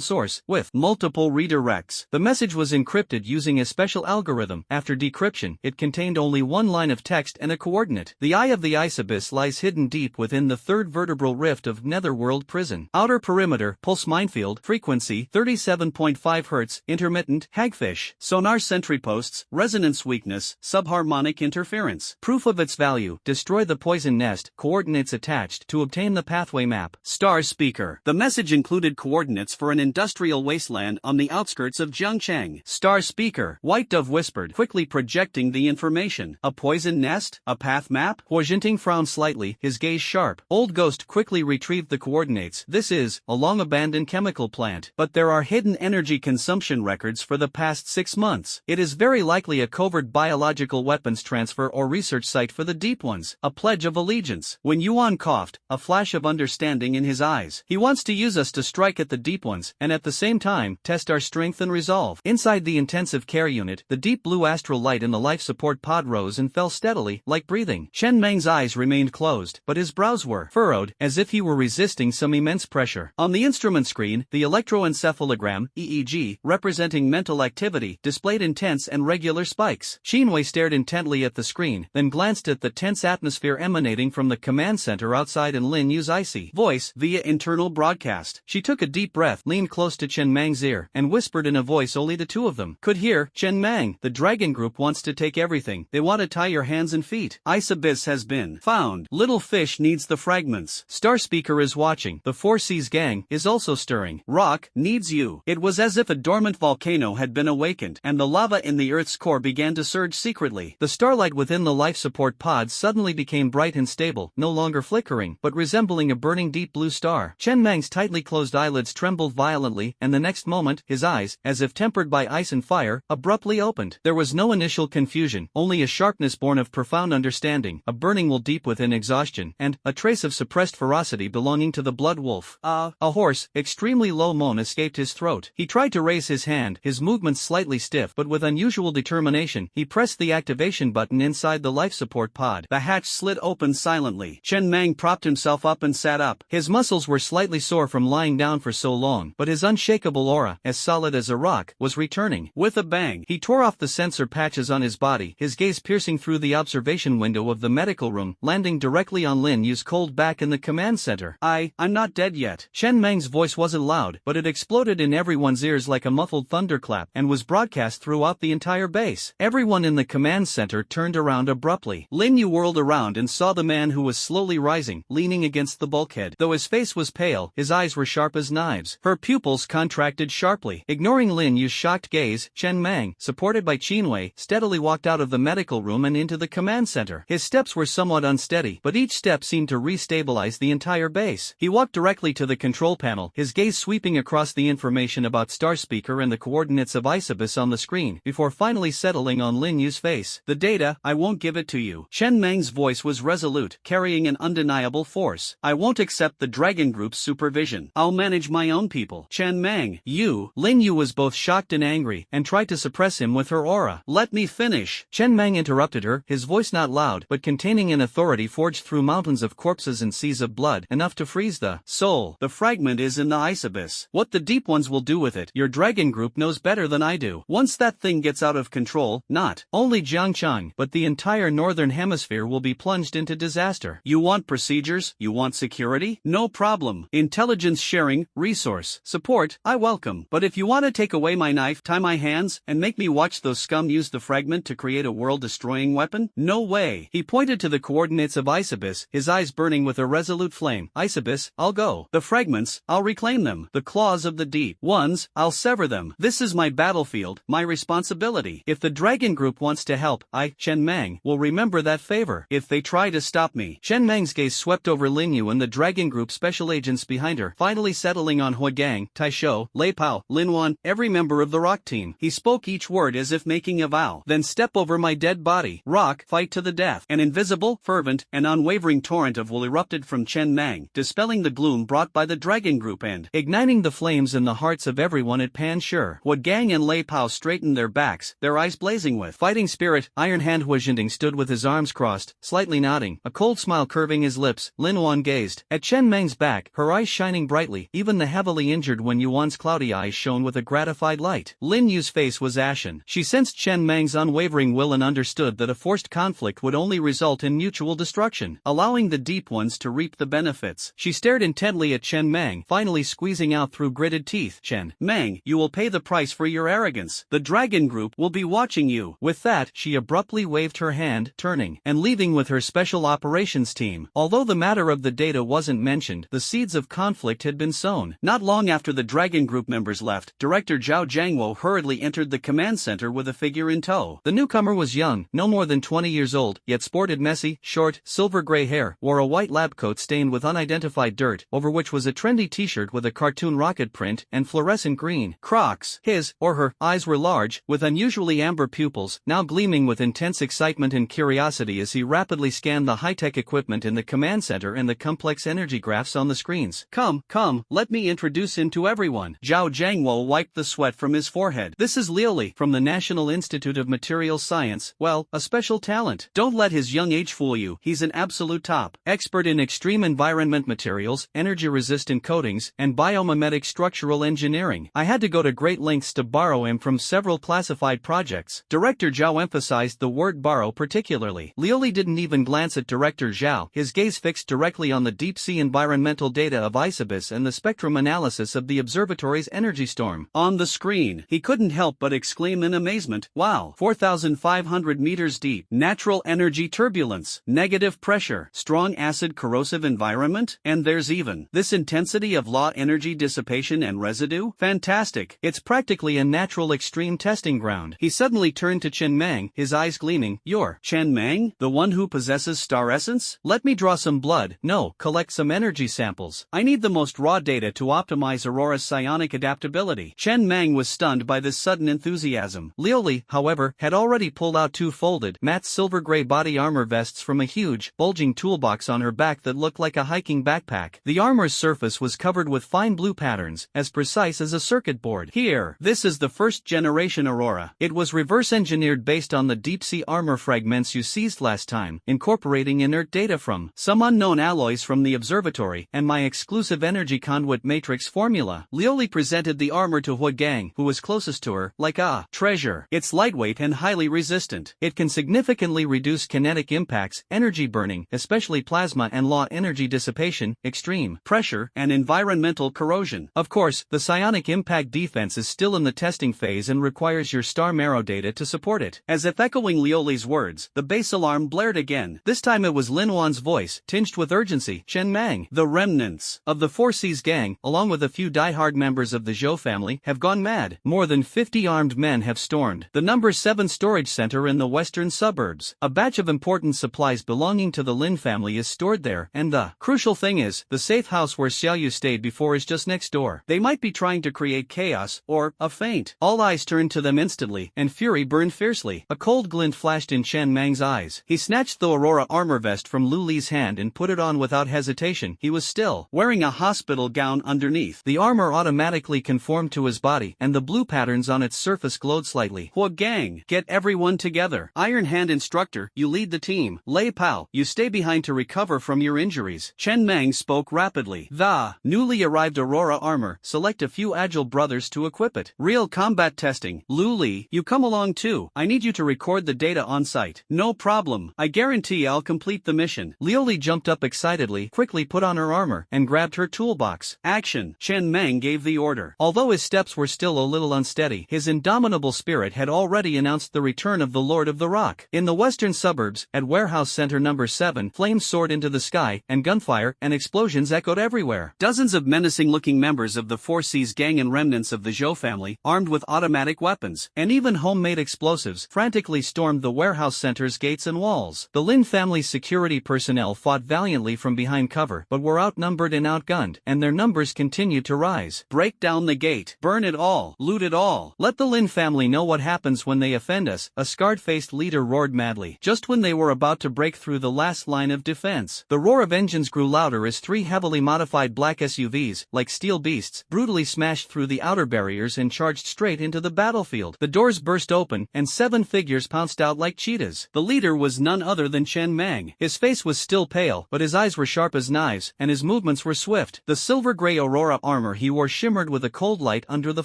source, with multiple redirects. The message was encrypted using a special algorithm. After decryption, it contained only one line of text and a coordinate. The eye of the ice abyss lies hidden deep within the third vertebral rift of Netherworld Prison. Outer perimeter, pulse minefield, frequency 37.5 Hz, intermittent, hagfish, sonar sentry posts, resonance weakness, subharmonic interference. Proof of its value, destroy the poison nest, coordinates attached to obtain the pathway map. Star speaker. The message included coordinates for an industrial wasteland on the outskirts of Jiangcheng. Star speaker, White Dove whispered, quickly projecting the information. A poison nest? A path map? Huojianting frowned slightly, his gaze sharp. Old Ghost quickly retrieved the coordinates. This is a long-abandoned chemical plant, but there are hidden energy consumption records for the past 6 months. It is very likely a covert biological weapons transfer or research site for the Deep Ones. A pledge of allegiance. When Yuan coughed, a flash of understanding in his eyes. He wants to use us to strike at the Deep Ones, and at the same time, test our strength and resolve. Inside the intensive care unit, the deep blue astral light in the life support pod rose and fell steadily, like breathing. Chen Meng's eyes remained closed, but his brows were furrowed, as if he were resisting some immense pressure. On the instrument screen, the electroencephalogram, EEG, representing mental activity, displayed intense and regular spikes. Shinwei stared intently at the screen, then glanced at the tense atmosphere emanating from the command center outside and Lin Yu's icy voice via internal broadcast. She took a deep breath, leaned close to Chen Mang's ear, and whispered in a voice only the two of them could hear. Chen Mang, the Dragon Group wants to take everything. They want to tie your hands and feet. Ice abyss has been found. Little fish needs the fragments. Star Speaker is watching. The Four Seas gang is also stirring. Rock needs you. It was as if a dormant volcano had been awakened, and the lava in the Earth's core began to surge secretly. The starlight within the life support pods suddenly became bright and stable, no longer flickering, but resembling a burning deep blue star. Chen Mang's tightly closed eyelids trembled violently, and the next moment, his eyes, as if tempered by ice and fire, abruptly opened. There was no initial confusion, only a sharpness born of profound understanding, a burning will deep within exhaustion, and a trace of suppressed ferocity belonging to the blood wolf. A hoarse, extremely low moan escaped his throat. He tried to raise his hand, his movements slightly stiff, but with unusual determination, he pressed the activation button inside the life support pod. The hatch slid open silently. Chen Mang propped himself up and sat up. His muscles were slightly sore from lying down for so long, but his unshakable aura, as solid as a rock, was returning. With a bang, He tore off the sensor patches on his body, his gaze piercing through the observation window of the medical room, landing directly on Lin Yu's cold back in the command center. I'm not dead yet. Chen Mang's voice wasn't loud, but it exploded in everyone's ears like a muffled thunderclap and was broadcast throughout the entire base. Everyone in the command center turned around abruptly. Lin Yu whirled around and saw the man who was slowly rising, leaning against the bulkhead. Though his face was pale, his eyes were sharp as knives. Her pupils contracted sharply. Ignoring Lin Yu's shocked gaze, Chen Mang, supported by Qinwei, steadily walked out of the medical room and into the command center. His steps were somewhat unsteady, but each step seemed to re-stabilize the entire base. He walked directly to the control panel, his gaze sweeping across the information about Star Speaker and the coordinates of Ice Abyss on the screen, before finally settling on Lin Yu's face. The data, I won't give it to you. Chen Mang's voice was resolute, carrying an undeniable force. I won't accept the Dragon Group's supervision. I'll manage my own people. Chen Mang, you. Lin Yu was both shocked and angry, and tried to suppress him with her aura. Let me finish. Chen Mang interrupted her, his voice not loud, but containing an authority forged through mountains of corpses and seas of blood, enough to freeze the soul. The fragment is in the Ice Abyss. What the Deep Ones will do with it, your Dragon Group knows better than I do. Once that thing gets out of control, not only Jiangchang, but the entire northern hemisphere will be plunged into disaster. You want procedures? You want security? No problem. Intelligence sharing, resource, support, I welcome. But if you want to take away my knife, tie my hands, and make me watch those scum use the fragment to create a world-destroying weapon? No way. He pointed to the coordinates of Ice Abyss, his eyes burning with a resolute flame. Ice Abyss, I'll go. The fragments, I'll reclaim them. The claws of the Deep Ones, I'll sever them. This is my battlefield, my responsibility. If the Dragon Group wants to help, I, Chen Mang, will remember that favor. If they try to stop me. Chen Mang's gaze swept over Lin Yu and the Dragon Group special agents behind her, finally settling on Huagang, Taishou, Lei Pao, Lin Wan, every member of the Rock team. He spoke each word as if making a vow. Then step over my dead body. Rock, fight to the death. An invisible, fervent, and unwavering torrent of will erupted from Chen Mang, dispelling the gloom brought by the Dragon Group and igniting the flames in the hearts of everyone at Panshur. Huagang and Lei Pao straightened their backs, their eyes blazing with fighting spirit. Iron Hand Huajinding stood with his arms crossed, slightly nodding, a cold smile curving his lips. Lin Wan gazed at Chen Mang's back, her eyes shining brightly. Even the heavily injured Wen Yuan's cloudy eyes shone with a gratified light. Lin Yu's face was ashen. She sensed Chen Mang's unwavering will and understood that a forced conflict would only result in mutual destruction, allowing the Deep Ones to reap the benefits. She stared intently at Chen Mang, finally squeezing out through gritted teeth. Chen Mang, you will pay the price for your arrogance. The Dragon Group will be watching you. With that, she abruptly waved her hand, turning and leaving with her special operations team. Although the matter of the data wasn't mentioned, the seeds of conflict had been sown. Not long after the Dragon Group members left, Director Zhao Jiangwo hurriedly entered the command center with a figure in tow. The newcomer was young, no more than 20 years old, yet sported messy, short, silver-gray hair, wore a white lab coat stained with unidentified dirt, over which was a trendy t-shirt with a cartoon rocket print and fluorescent green Crocs. His, or her, eyes were large, with unusually amber pupils, now gleaming with intense excitement and curiosity as he rapidly scanned the high-tech equipment in the command center and the complex energy graphs on the screens. Come, let me introduce him to everyone. Zhao Jiangwo wiped the sweat from his forehead. This is Liu Li, from the National Institute of Materials Science, well, a special talent. Don't let his young age fool you, he's an absolute top. Expert in extreme environment materials, energy-resistant coatings, and biomimetic structural engineering. I had to go to great lengths to borrow him from several classified projects. Director Zhao emphasized the word borrow particularly. Liu Li didn't even glance at Director Zhao, his gaze fixed directly on the deep-sea environmental data of Ice Abyss and the spectrum analysis of the observatory's energy storm. On the screen, he couldn't help but exclaim in amazement, wow, 4,500 meters deep, natural energy turbulence, negative pressure, strong acid corrosive environment, and there's even this intensity of law energy dissipation and residue? Fantastic. It's practically a natural extreme testing ground. He suddenly turned to Chen Mang, his eyes gleaming. You're Chen Mang, the one who possesses star essence? Let me draw some blood. No, collect some energy samples. I need the most raw data to optimize Aurora's psionic adaptability. Chen Mang was stunned by this sudden enthusiasm. Lioli, however, had already pulled out two folded, matte silver-gray body armor vests from a huge, bulging toolbox on her back that looked like a hiking backpack. The armor's surface was covered with fine blue patterns, as precise as a circuit board. Here, this is the first-generation Aurora. It was reverse-engineered based on the deep-sea armor fragments you seized last time, incorporating inert data from some unknown alloys from the observatory, and my exclusive energy conduit matrix formula. Lioli presented the armor to Hua Gang, who was closest to her, like a treasure. It's lightweight and highly resistant. It can significantly reduce kinetic impacts, energy burning, especially plasma and law energy dissipation, extreme pressure, and environmental corrosion. Of course, the psionic impact defense is still in the testing phase and requires your star marrow data to support it. As if echoing Lioli's words, the base alarm blared again. This time it was Lin Wan's voice, tinged with urgency. Chen Mang, the remnants of the Four Seas gang, along with a few die-hard members of the Zhou family, have gone mad. More than 50 armed men have stormed the number 7 storage center in the western suburbs. A batch of important supplies belonging to the Lin family is stored there, and the crucial thing is, the safe house where Xiaoyu stayed before is just next door. They might be trying to create chaos, or a feint. All eyes turned to them instantly, and fury burned fiercely. A cold glint flashed in Chen Mang's eyes. He snatched the Aurora armor vest from Lu Li's hand and put it on without hesitation. He was still wearing a hospital gown underneath. The armor automatically conformed to his body, and the blue patterns on its surface glowed slightly. Hua Gang, get everyone together. Iron Hand instructor, you lead the team. Lei Pao, you stay behind to recover from your injuries. Chen Mang spoke rapidly. The newly arrived Aurora armor, select a few agile brothers to equip it. Real combat testing. Lu Li, you come along too. I need you to record the data on site. No problem. I guarantee I'll complete the mission. Lioli jumped up excitedly, quickly put on her armor, and grabbed her toolbox. Action. Chen Mang gave the order. Although his steps were still a little unsteady, his indomitable spirit had already announced the return of the Lord of the Rock. In the western suburbs, at Warehouse Center number 7, flames soared into the sky, and gunfire and explosions echoed everywhere. Dozens of menacing-looking members of the Four Seas gang and remnants of the Zhou family, armed with automatic weapons, and even homemade explosives, frantically stormed the Warehouse Center's gates and walls. The Lin family's security personnel fought valiantly from behind cover, but were outnumbered and outgunned, and their numbers continued to rise. Break down the gate. Burn it all. Loot it all. Let the Lin family know what happens when they offend us, a scarred-faced leader roared madly. Just when they were about to break through the last line of defense, the roar of engines grew louder as 3 heavily modified black SUVs, like steel beasts, brutally smashed through the outer barriers and charged straight into the battlefield. The doors burst open, and 7 figures pounced out like cheetahs. The leader was none other than Chen Mang. His face was still pale, but his eyes were sharp as knives, and his movements were swift. The silver-gray Aurora armor he wore shimmered with a cold light under the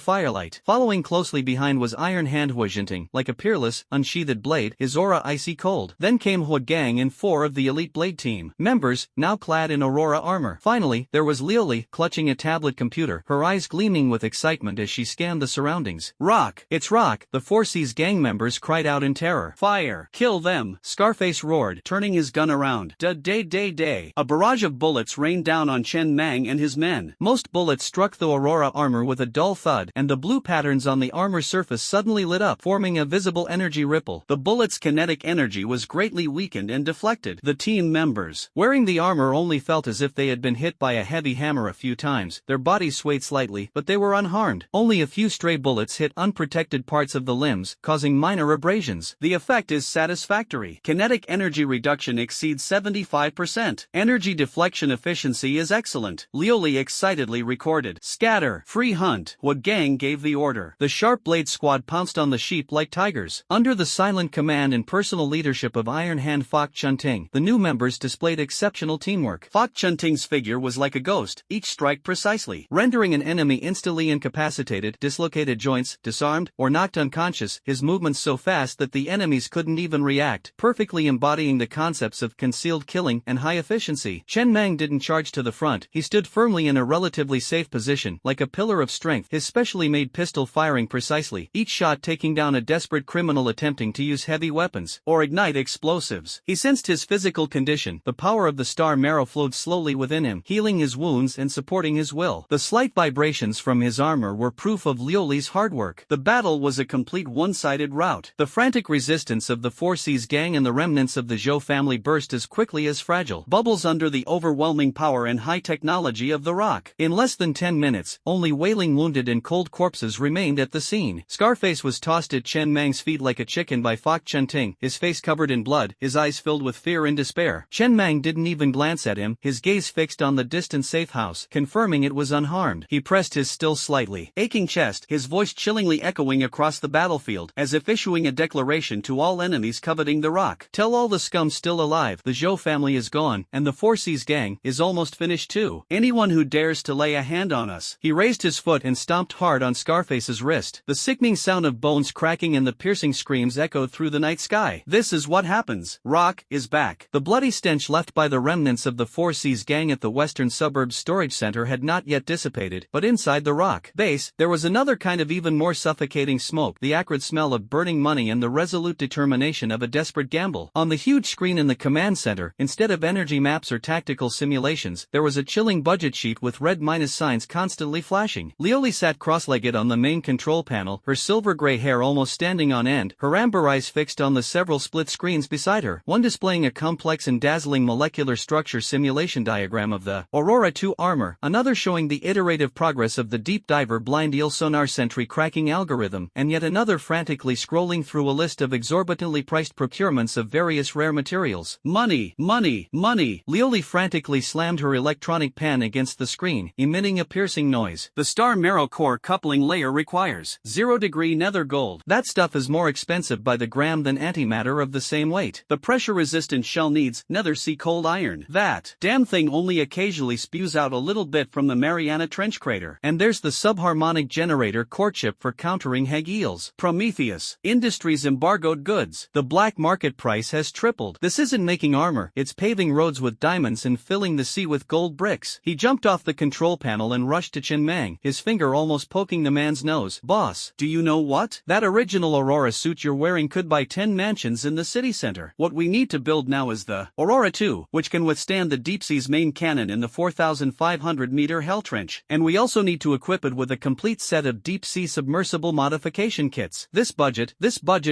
firelight. Following closely behind was Iron Hand Hua Jinting, like a peerless, unsheathed blade, his aura icy cold. Then came Hua Gang and 4 of the elite blade team members, now clad in Aurora armor. Finally, there was Lioli, clutching a tablet computer, her eyes gleaming with excitement as she scanned the surroundings. Rock! It's Rock! The Four Seas gang members cried out in terror. Fire! Kill them! Scarface roared, turning his gun around. Day. A barrage of bullets rained down on Chen Mang and his men. Most bullets struck the Aurora armor with a dull thud, and the blue patterns on the armor surface suddenly lit up, forming a visible energy ripple. The bullets' kinetic energy was greatly weakened and deflected. The team members, wearing the armor, only felt as if they had been hit by a heavy hammer a few times. Their bodies swayed slightly, but they were unharmed. Only a few stray bullets hit unprotected parts of the limbs, causing minor abrasions. The effect is satisfactory. Kinetic energy reduction exceeds 75%. Energy deflection efficiency is excellent. Lioli excitedly recorded. Scatter. Free hunt. Hua Gang gave the order. The Sharp Blade Squad pounced on the sheep like tigers. Under the silent command and personal leadership of Iron Hand Fok Chunting, the new members displayed exceptional teamwork. Fok Chunting's figure was like a ghost, each strike precisely, rendering an enemy instantly incapacitated, dislocated joints, disarmed, or knocked unconscious, his movements so fast that the enemies couldn't even react, perfectly embodying the concepts of concealed killing and high efficiency. Chen Mang didn't charge to the front, he stood firmly in a relatively safe position, like a pillar of strength, his specially made pistol firing precisely, each shot taking down a desperate criminal attempting to use use heavy weapons or ignite explosives. He sensed his physical condition. The power of the star marrow flowed slowly within him, healing his wounds and supporting his will. The slight vibrations from his armor were proof of Liuli's hard work. The battle was a complete one-sided rout. The frantic resistance of the 4C's gang and the remnants of the Zhou family burst as quickly as fragile bubbles under the overwhelming power and high technology of the rock. In less than 10 minutes, only wailing wounded and cold corpses remained at the scene. Scarface was tossed at Chen Mang's feet like a chicken by Fok Chenting, his face covered in blood, his eyes filled with fear and despair. Chen Mang didn't even glance at him, his gaze fixed on the distant safe house, confirming it was unharmed. He pressed his still slightly aching chest, his voice chillingly echoing across the battlefield, as if issuing a declaration to all enemies coveting the rock. Tell all the scum still alive, the Zhou family is gone, and the 4C's gang is almost finished too. Anyone who dares to lay a hand on us. He raised his foot and stomped hard on Scarface's wrist. The sickening sound of bones cracking and the piercing screams echoed through the night sky. This is what happens. Rock is back. The bloody stench left by the remnants of the 4C's gang at the western suburbs storage center had not yet dissipated, but inside the rock base, there was another kind of even more suffocating smoke, the acrid smell of burning money and the resolute determination of a desperate gamble. On the huge screen in the command center, instead of energy maps or tactical simulations, there was a chilling budget sheet with red minus signs constantly flashing. Lioli sat cross-legged on the main control panel, her silver-gray hair almost standing on end, her amber eyes fixed on the several split screens beside her, one displaying a complex and dazzling molecular structure simulation diagram of the Aurora 2 armor, another showing the iterative progress of the deep diver blind eel sonar sentry cracking algorithm, and yet another frantically scrolling through a list of exorbitantly priced procurements of various rare materials. Money, money, money. Lioli frantically slammed her electronic pan against the screen, emitting a piercing noise. The star marrow core coupling layer requires 0-degree nether gold. That stuff is more expensive by the gram than antimatter of the same weight. The pressure-resistant shell needs nether sea cold iron. That damn thing only occasionally spews out a little bit from the Mariana Trench crater. And there's the subharmonic generator core chip for countering Heg eels. Prometheus Industries embargoed goods. The black market price has tripled. This isn't making armor, it's paving roads with diamonds and filling the sea with gold bricks. He jumped off the control panel and rushed to Chen Mang, his finger almost poking the man's nose. Boss, do you know what? That original Aurora suit you're wearing could buy 10 mansions in the city center. What we need to build now is the Aurora 2, which can withstand the deep sea's main cannon in the 4,500-meter hell trench. And we also need to equip it with a complete set of deep sea submersible modification kits. This budget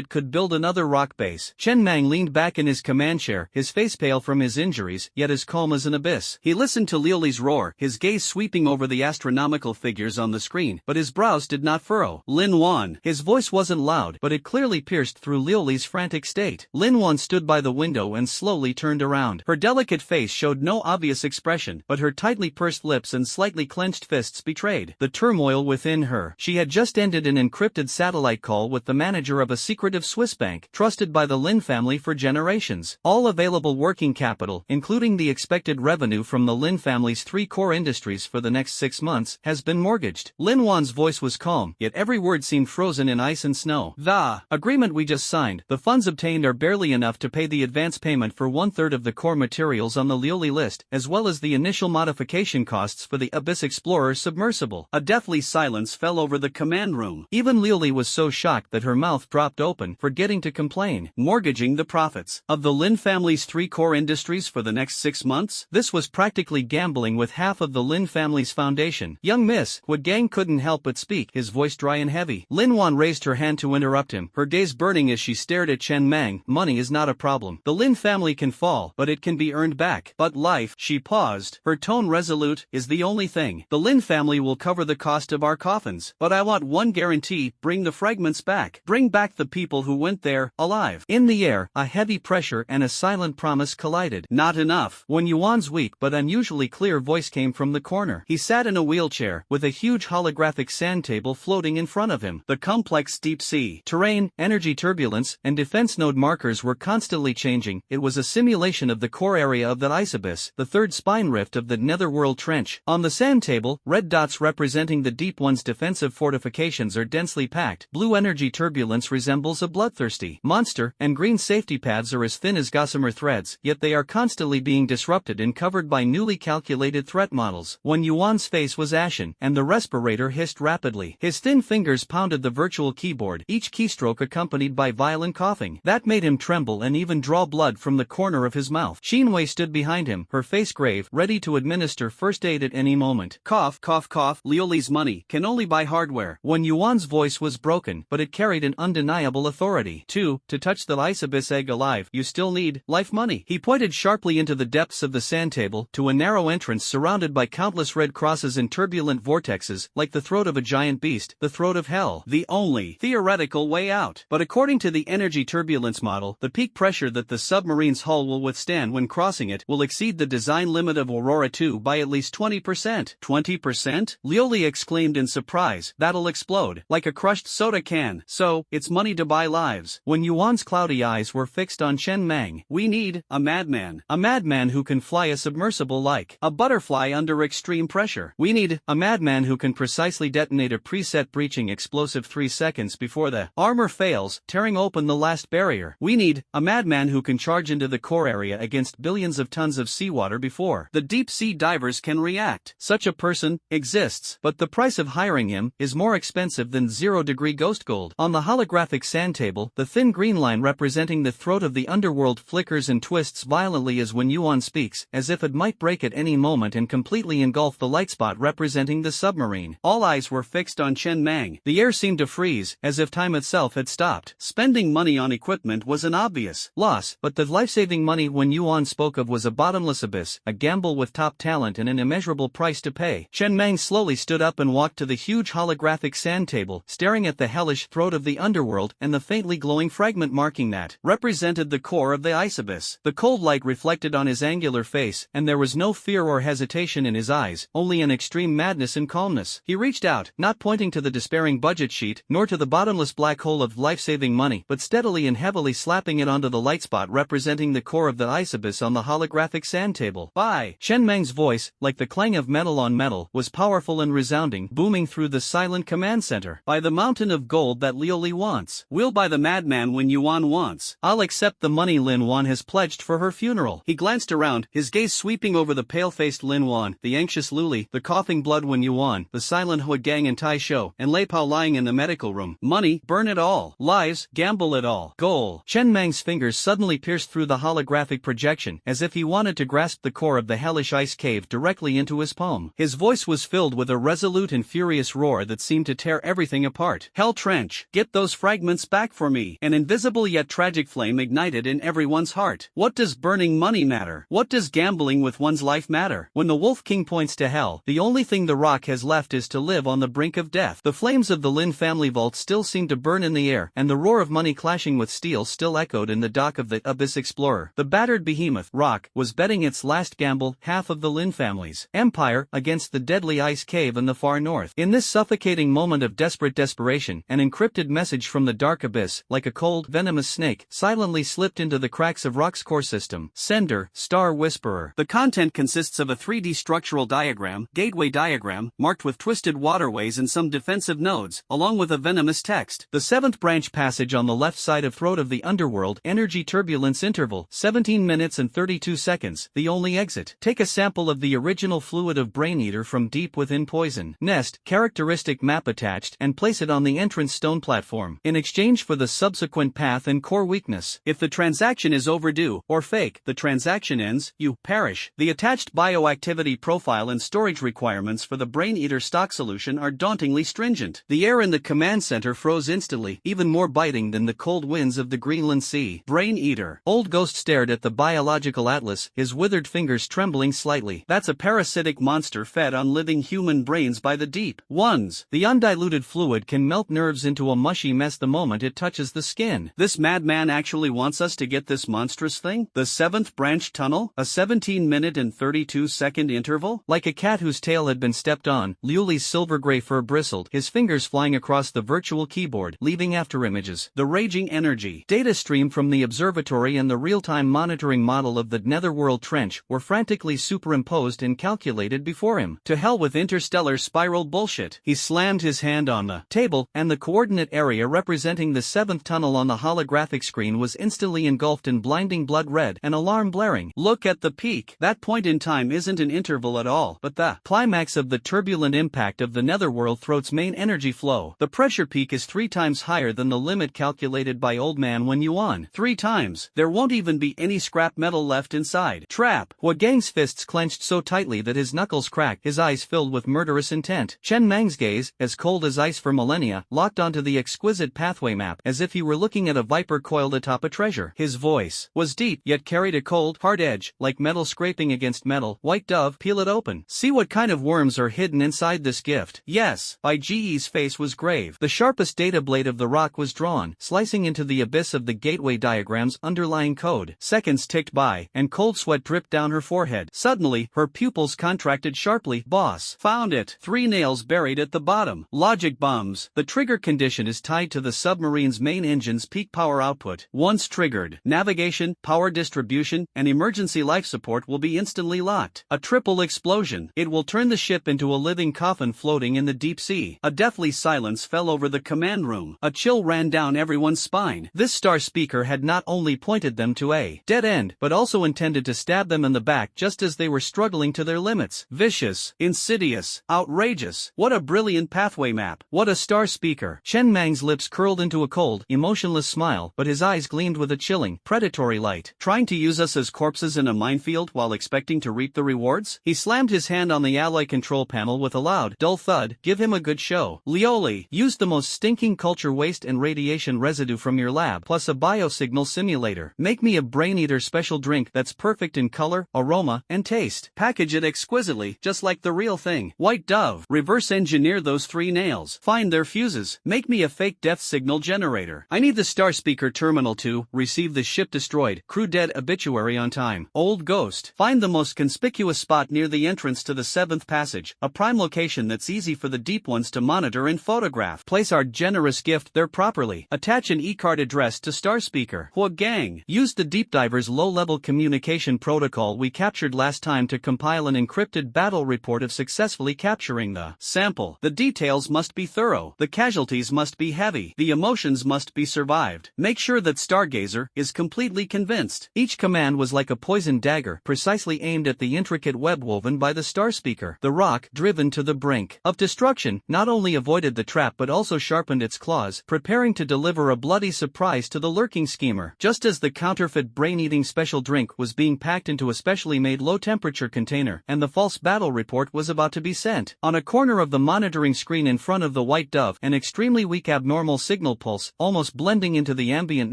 could build another rock base. Chen Mang leaned back in his command chair, his face pale from his injuries, yet as calm as an abyss. He listened to Liuli's roar, his gaze sweeping over the astronomical figures on the screen, but his brows did not furrow. Lin Wan. His voice wasn't loud, but it clearly pierced through Liuli's frantic state. Lin Wan stood by the window and slowly turned around. Her delicate face showed no obvious expression, but her tightly pursed lips and slightly clenched fists betrayed the turmoil within her. She had just ended an encrypted satellite call with the manager of a secretive Swiss bank, trusted by the Lin family for generations. All available working capital, including the expected revenue from the Lin family's 3 core industries for the next 6 months, has been mortgaged. Lin Wan's voice was calm, yet every word seemed frozen in ice and snow. The agreement we just signed, the funds obtained are barely enough to pay the advance payment for 1/3 of the core materials on the Liuli list, as well as the initial modification costs for the Abyss Explorer submersible. A deathly silence fell over the command room. Even Liuli was so shocked that her mouth dropped open, forgetting to complain. Mortgaging the profits of the Lin family's 3 core industries for the next 6 months? This was practically gambling with half of the Lin family's foundation. Young miss, Wood Gang couldn't help but speak, his voice dry and heavy. Lin Wan raised her hand to interrupt him, her gaze burning as she stared at Chen Mang. Money is not a problem. The Lin family can fall, but it can be earned back. But life, she paused, her tone resolute, is the only thing. The Lin family will cover the cost of our coffins. But I want one guarantee, bring the fragments back. Bring back the people who went there, alive. In the air, a heavy pressure and a silent promise collided. Not enough. When Yuan's weak but unusually clear voice came from the corner. He sat in a wheelchair, with a huge holographic sand table floating in front of him. The complex deep sea terrain, energy turbulence, and defense node markers were constantly changing. It was a simulation of the core area of that ice abyss, the third spine rift of the netherworld trench. On the sand table, red dots representing the deep one's defensive fortifications are densely packed. Blue energy turbulence resembles a bloodthirsty monster, and green safety paths are as thin as gossamer threads, yet they are constantly being disrupted and covered by newly calculated threat models. When Yuan's face was ashen, and the respirator hissed rapidly, his thin fingers pounded the virtual keyboard, each keystroke accompanied by by violent coughing. That made him tremble and even draw blood from the corner of his mouth. Shinwei stood behind him, her face grave, ready to administer first aid at any moment. Cough, cough, cough, Liuli's money can only buy hardware. When Yuan's voice was broken, but it carried an undeniable authority. 2. To touch the ice abyss egg alive, you still need life money. He pointed sharply into the depths of the sand table, to a narrow entrance surrounded by countless red crosses in turbulent vortexes, like the throat of a giant beast, the throat of hell. The only theoretical way out. But according to the energy turbulence model, the peak pressure that the submarine's hull will withstand when crossing it will exceed the design limit of Aurora 2 by at least 20%. 20%? Liuli exclaimed in surprise. That'll explode, like a crushed soda can. So, it's money to buy lives. When Yuan's cloudy eyes were fixed on Chen Mang. We need a madman. A madman who can fly a submersible like a butterfly under extreme pressure. We need a madman who can precisely detonate a preset breaching explosive 3 seconds before the armor fails, tearing open the last barrier. We need a madman who can charge into the core area against billions of tons of seawater before the deep-sea divers can react. Such a person exists, but the price of hiring him is more expensive than 0-degree ghost gold. On the holographic sand table, the thin green line representing the throat of the underworld flickers and twists violently as when Yuan speaks, as if it might break at any moment and completely engulf the light spot representing the submarine. All eyes were fixed on Chen Mang. The air seemed to freeze, as if time itself had stopped. Spending money on equipment was an obvious loss, but the life-saving money when Yuan spoke of was a bottomless abyss, a gamble with top talent and an immeasurable price to pay. Chen Mang slowly stood up and walked to the huge holographic sand table, staring at the hellish throat of the underworld and the faintly glowing fragment marking that represented the core of the ice abyss. The cold light reflected on his angular face, and there was no fear or hesitation in his eyes, only an extreme madness and calmness. He reached out, not pointing to the despairing budget sheet, nor to the bottomless black hole of life-saving money, but steadily and heavily slapping it onto the light spot representing the core of the ice abyss on the holographic sand table. Buy! Chen Mang's voice, like the clang of metal on metal, was powerful and resounding, booming through the silent command center. Buy the mountain of gold that Liuli wants. We'll buy the madman when Yuan wants. I'll accept the money Lin Wan has pledged for her funeral. He glanced around, his gaze sweeping over the pale-faced Lin Wan, the anxious Luli, the coughing blood Wen Yuan, the silent Hua Gang and Tai Shou, and Lei Pao lying in the medical room. Money, burn it all. Lives, gamble it all. Goal. Chen Mang's fingers suddenly pierced through the holographic projection, as if he wanted to grasp the core of the hellish ice cave directly into his palm. His voice was filled with a resolute and furious roar that seemed to tear everything apart. Hell Trench, get those fragments back for me. An invisible yet tragic flame ignited in everyone's heart. What does burning money matter? What does gambling with one's life matter? When the Wolf King points to hell, the only thing the rock has left is to live on the brink of death. The flames of the Lin family vault still seemed to burn in the air, and the roar of money clashing with steel still echoed in the dock of the Abyss Explorer. The battered behemoth, Rock, was betting its last gamble, half of the Lin family's empire, against the deadly ice cave in the far north. In this suffocating moment of desperate desperation, an encrypted message from the dark abyss, like a cold, venomous snake, silently slipped into the cracks of Rock's core system. Sender, Star Whisperer. The content consists of a 3D structural diagram, gateway diagram, marked with twisted waterways and some defensive nodes, along with a venomous text. The 7th branch passage on the left side of throat of the underworld, energy turbulence interval, 17 minutes and 32 seconds, the only exit. Take a sample of the original fluid of Brain Eater from deep within poison nest, characteristic map attached, and place it on the entrance stone platform, in exchange for the subsequent path and core weakness. If the transaction is overdue, or fake, the transaction ends, you perish. The attached bioactivity profile and storage requirements for the Brain Eater stock solution are dauntingly stringent. The air in the command center froze instantly, even more biting than the cold winds of the Greenland Sea. Brain Eater. Old Ghost stared at the biological atlas, his withered fingers trembling slightly. That's a parasitic monster fed on living human brains by the deep ones. The undiluted fluid can melt nerves into a mushy mess the moment it touches the skin. This madman actually wants us to get this monstrous thing? The 7th branch tunnel? A 17-minute and 32-second interval? Like a cat whose tail had been stepped on, Liuli's silver-gray fur bristled, his fingers flying across the virtual keyboard, leaving afterimages. The raging energy data stream from the observatory and the real-time monitoring model of the netherworld trench were frantically superimposed and calculated before him. To hell with interstellar spiral bullshit. He slammed his hand on the table, and the coordinate area representing the 7th tunnel on the holographic screen was instantly engulfed in blinding blood red, an alarm blaring. Look at the peak. That point in time isn't an interval at all, but the climax of the turbulent impact of the netherworld throat's main energy flow. The pressure peak is 3 times higher than the limit calculated by Old Man When Yuan. 3 times. There won't even be any scrap metal left inside. Trap. Hua Gang's fists clenched so tightly that his knuckles cracked, his eyes filled with murderous intent. Chen Mang's gaze, as cold as ice for millennia, locked onto the exquisite pathway map as if he were looking at a viper coiled atop a treasure. His voice was deep, yet carried a cold, hard edge, like metal scraping against metal. White Dove, peel it open. See what kind of worms are hidden inside this gift. Yes. Bai Ji's face was grave. The sharpest data blade of the rock was drawn, slicing into the abyss of the gateway diagram's underlying code. Seconds ticked by, and cold sweat dripped down her forehead. Suddenly, her pupils contracted sharply. Boss. Found it. 3 nails buried at the bottom. Logic bombs. The trigger condition is tied to the submarine's main engine's peak power output. Once triggered, navigation, power distribution, and emergency life support will be instantly locked. A triple explosion. It will turn the ship into a living coffin floating in the deep sea. A deathly silence fell over the command room. A chill ran down everyone's spine. This star speaker had not only pointed them to a dead end, but also intended to stab them in the back just as they were struggling to their limits. Vicious, insidious, outrageous. What a brilliant pathway map. What a star speaker. Chen Mang's lips curled into a cold, emotionless smile, but his eyes gleamed with a chilling, predatory light. Trying to use us as corpses in a minefield while expecting to reap the rewards? He slammed his hand on the alloy control panel with a loud, dull thud. Give him a good show. Lioli, use the most stinking culture waste and radiation residue from your lab, plus a biosignal simulator. Make me a brain-eater special drink that's perfect in color, aroma, and taste. Package it exquisitely, just like the real thing. White Dove, reverse engineer those 3 nails. Find their fuses. Make me a fake death signal generator. I need the star speaker terminal to receive the ship destroyed, crew dead obituary on time. Old Ghost, find the most conspicuous spot near the entrance to the 7th passage, a prime location that's easy for the deep ones to monitor and photograph. Place our generous gift there properly. Attach an e-card address to star speaker. Hua Gang, use the deep diver's low-level communication protocol we captured last time to compile an encrypted battle report of successfully capturing the sample. The details must be thorough. The casualties must be heavy. The emotions must be survived. Make sure that Stargazer is completely convinced. Each command was like a poisoned dagger, precisely aimed at the intricate web woven by the star speaker. The rock, driven to the brink of destruction, not only avoided the trap but also sharpened its claws, preparing to deliver a bloody surprise to the lurking schemer. Just as the counterfeit brain-eating special drink was being packed into a specially made low-temperature container, and the false battle report was about to be sent, on a corner of the monitoring screen in front of the White Dove, an extremely weak abnormal signal pulse, almost blending into the ambient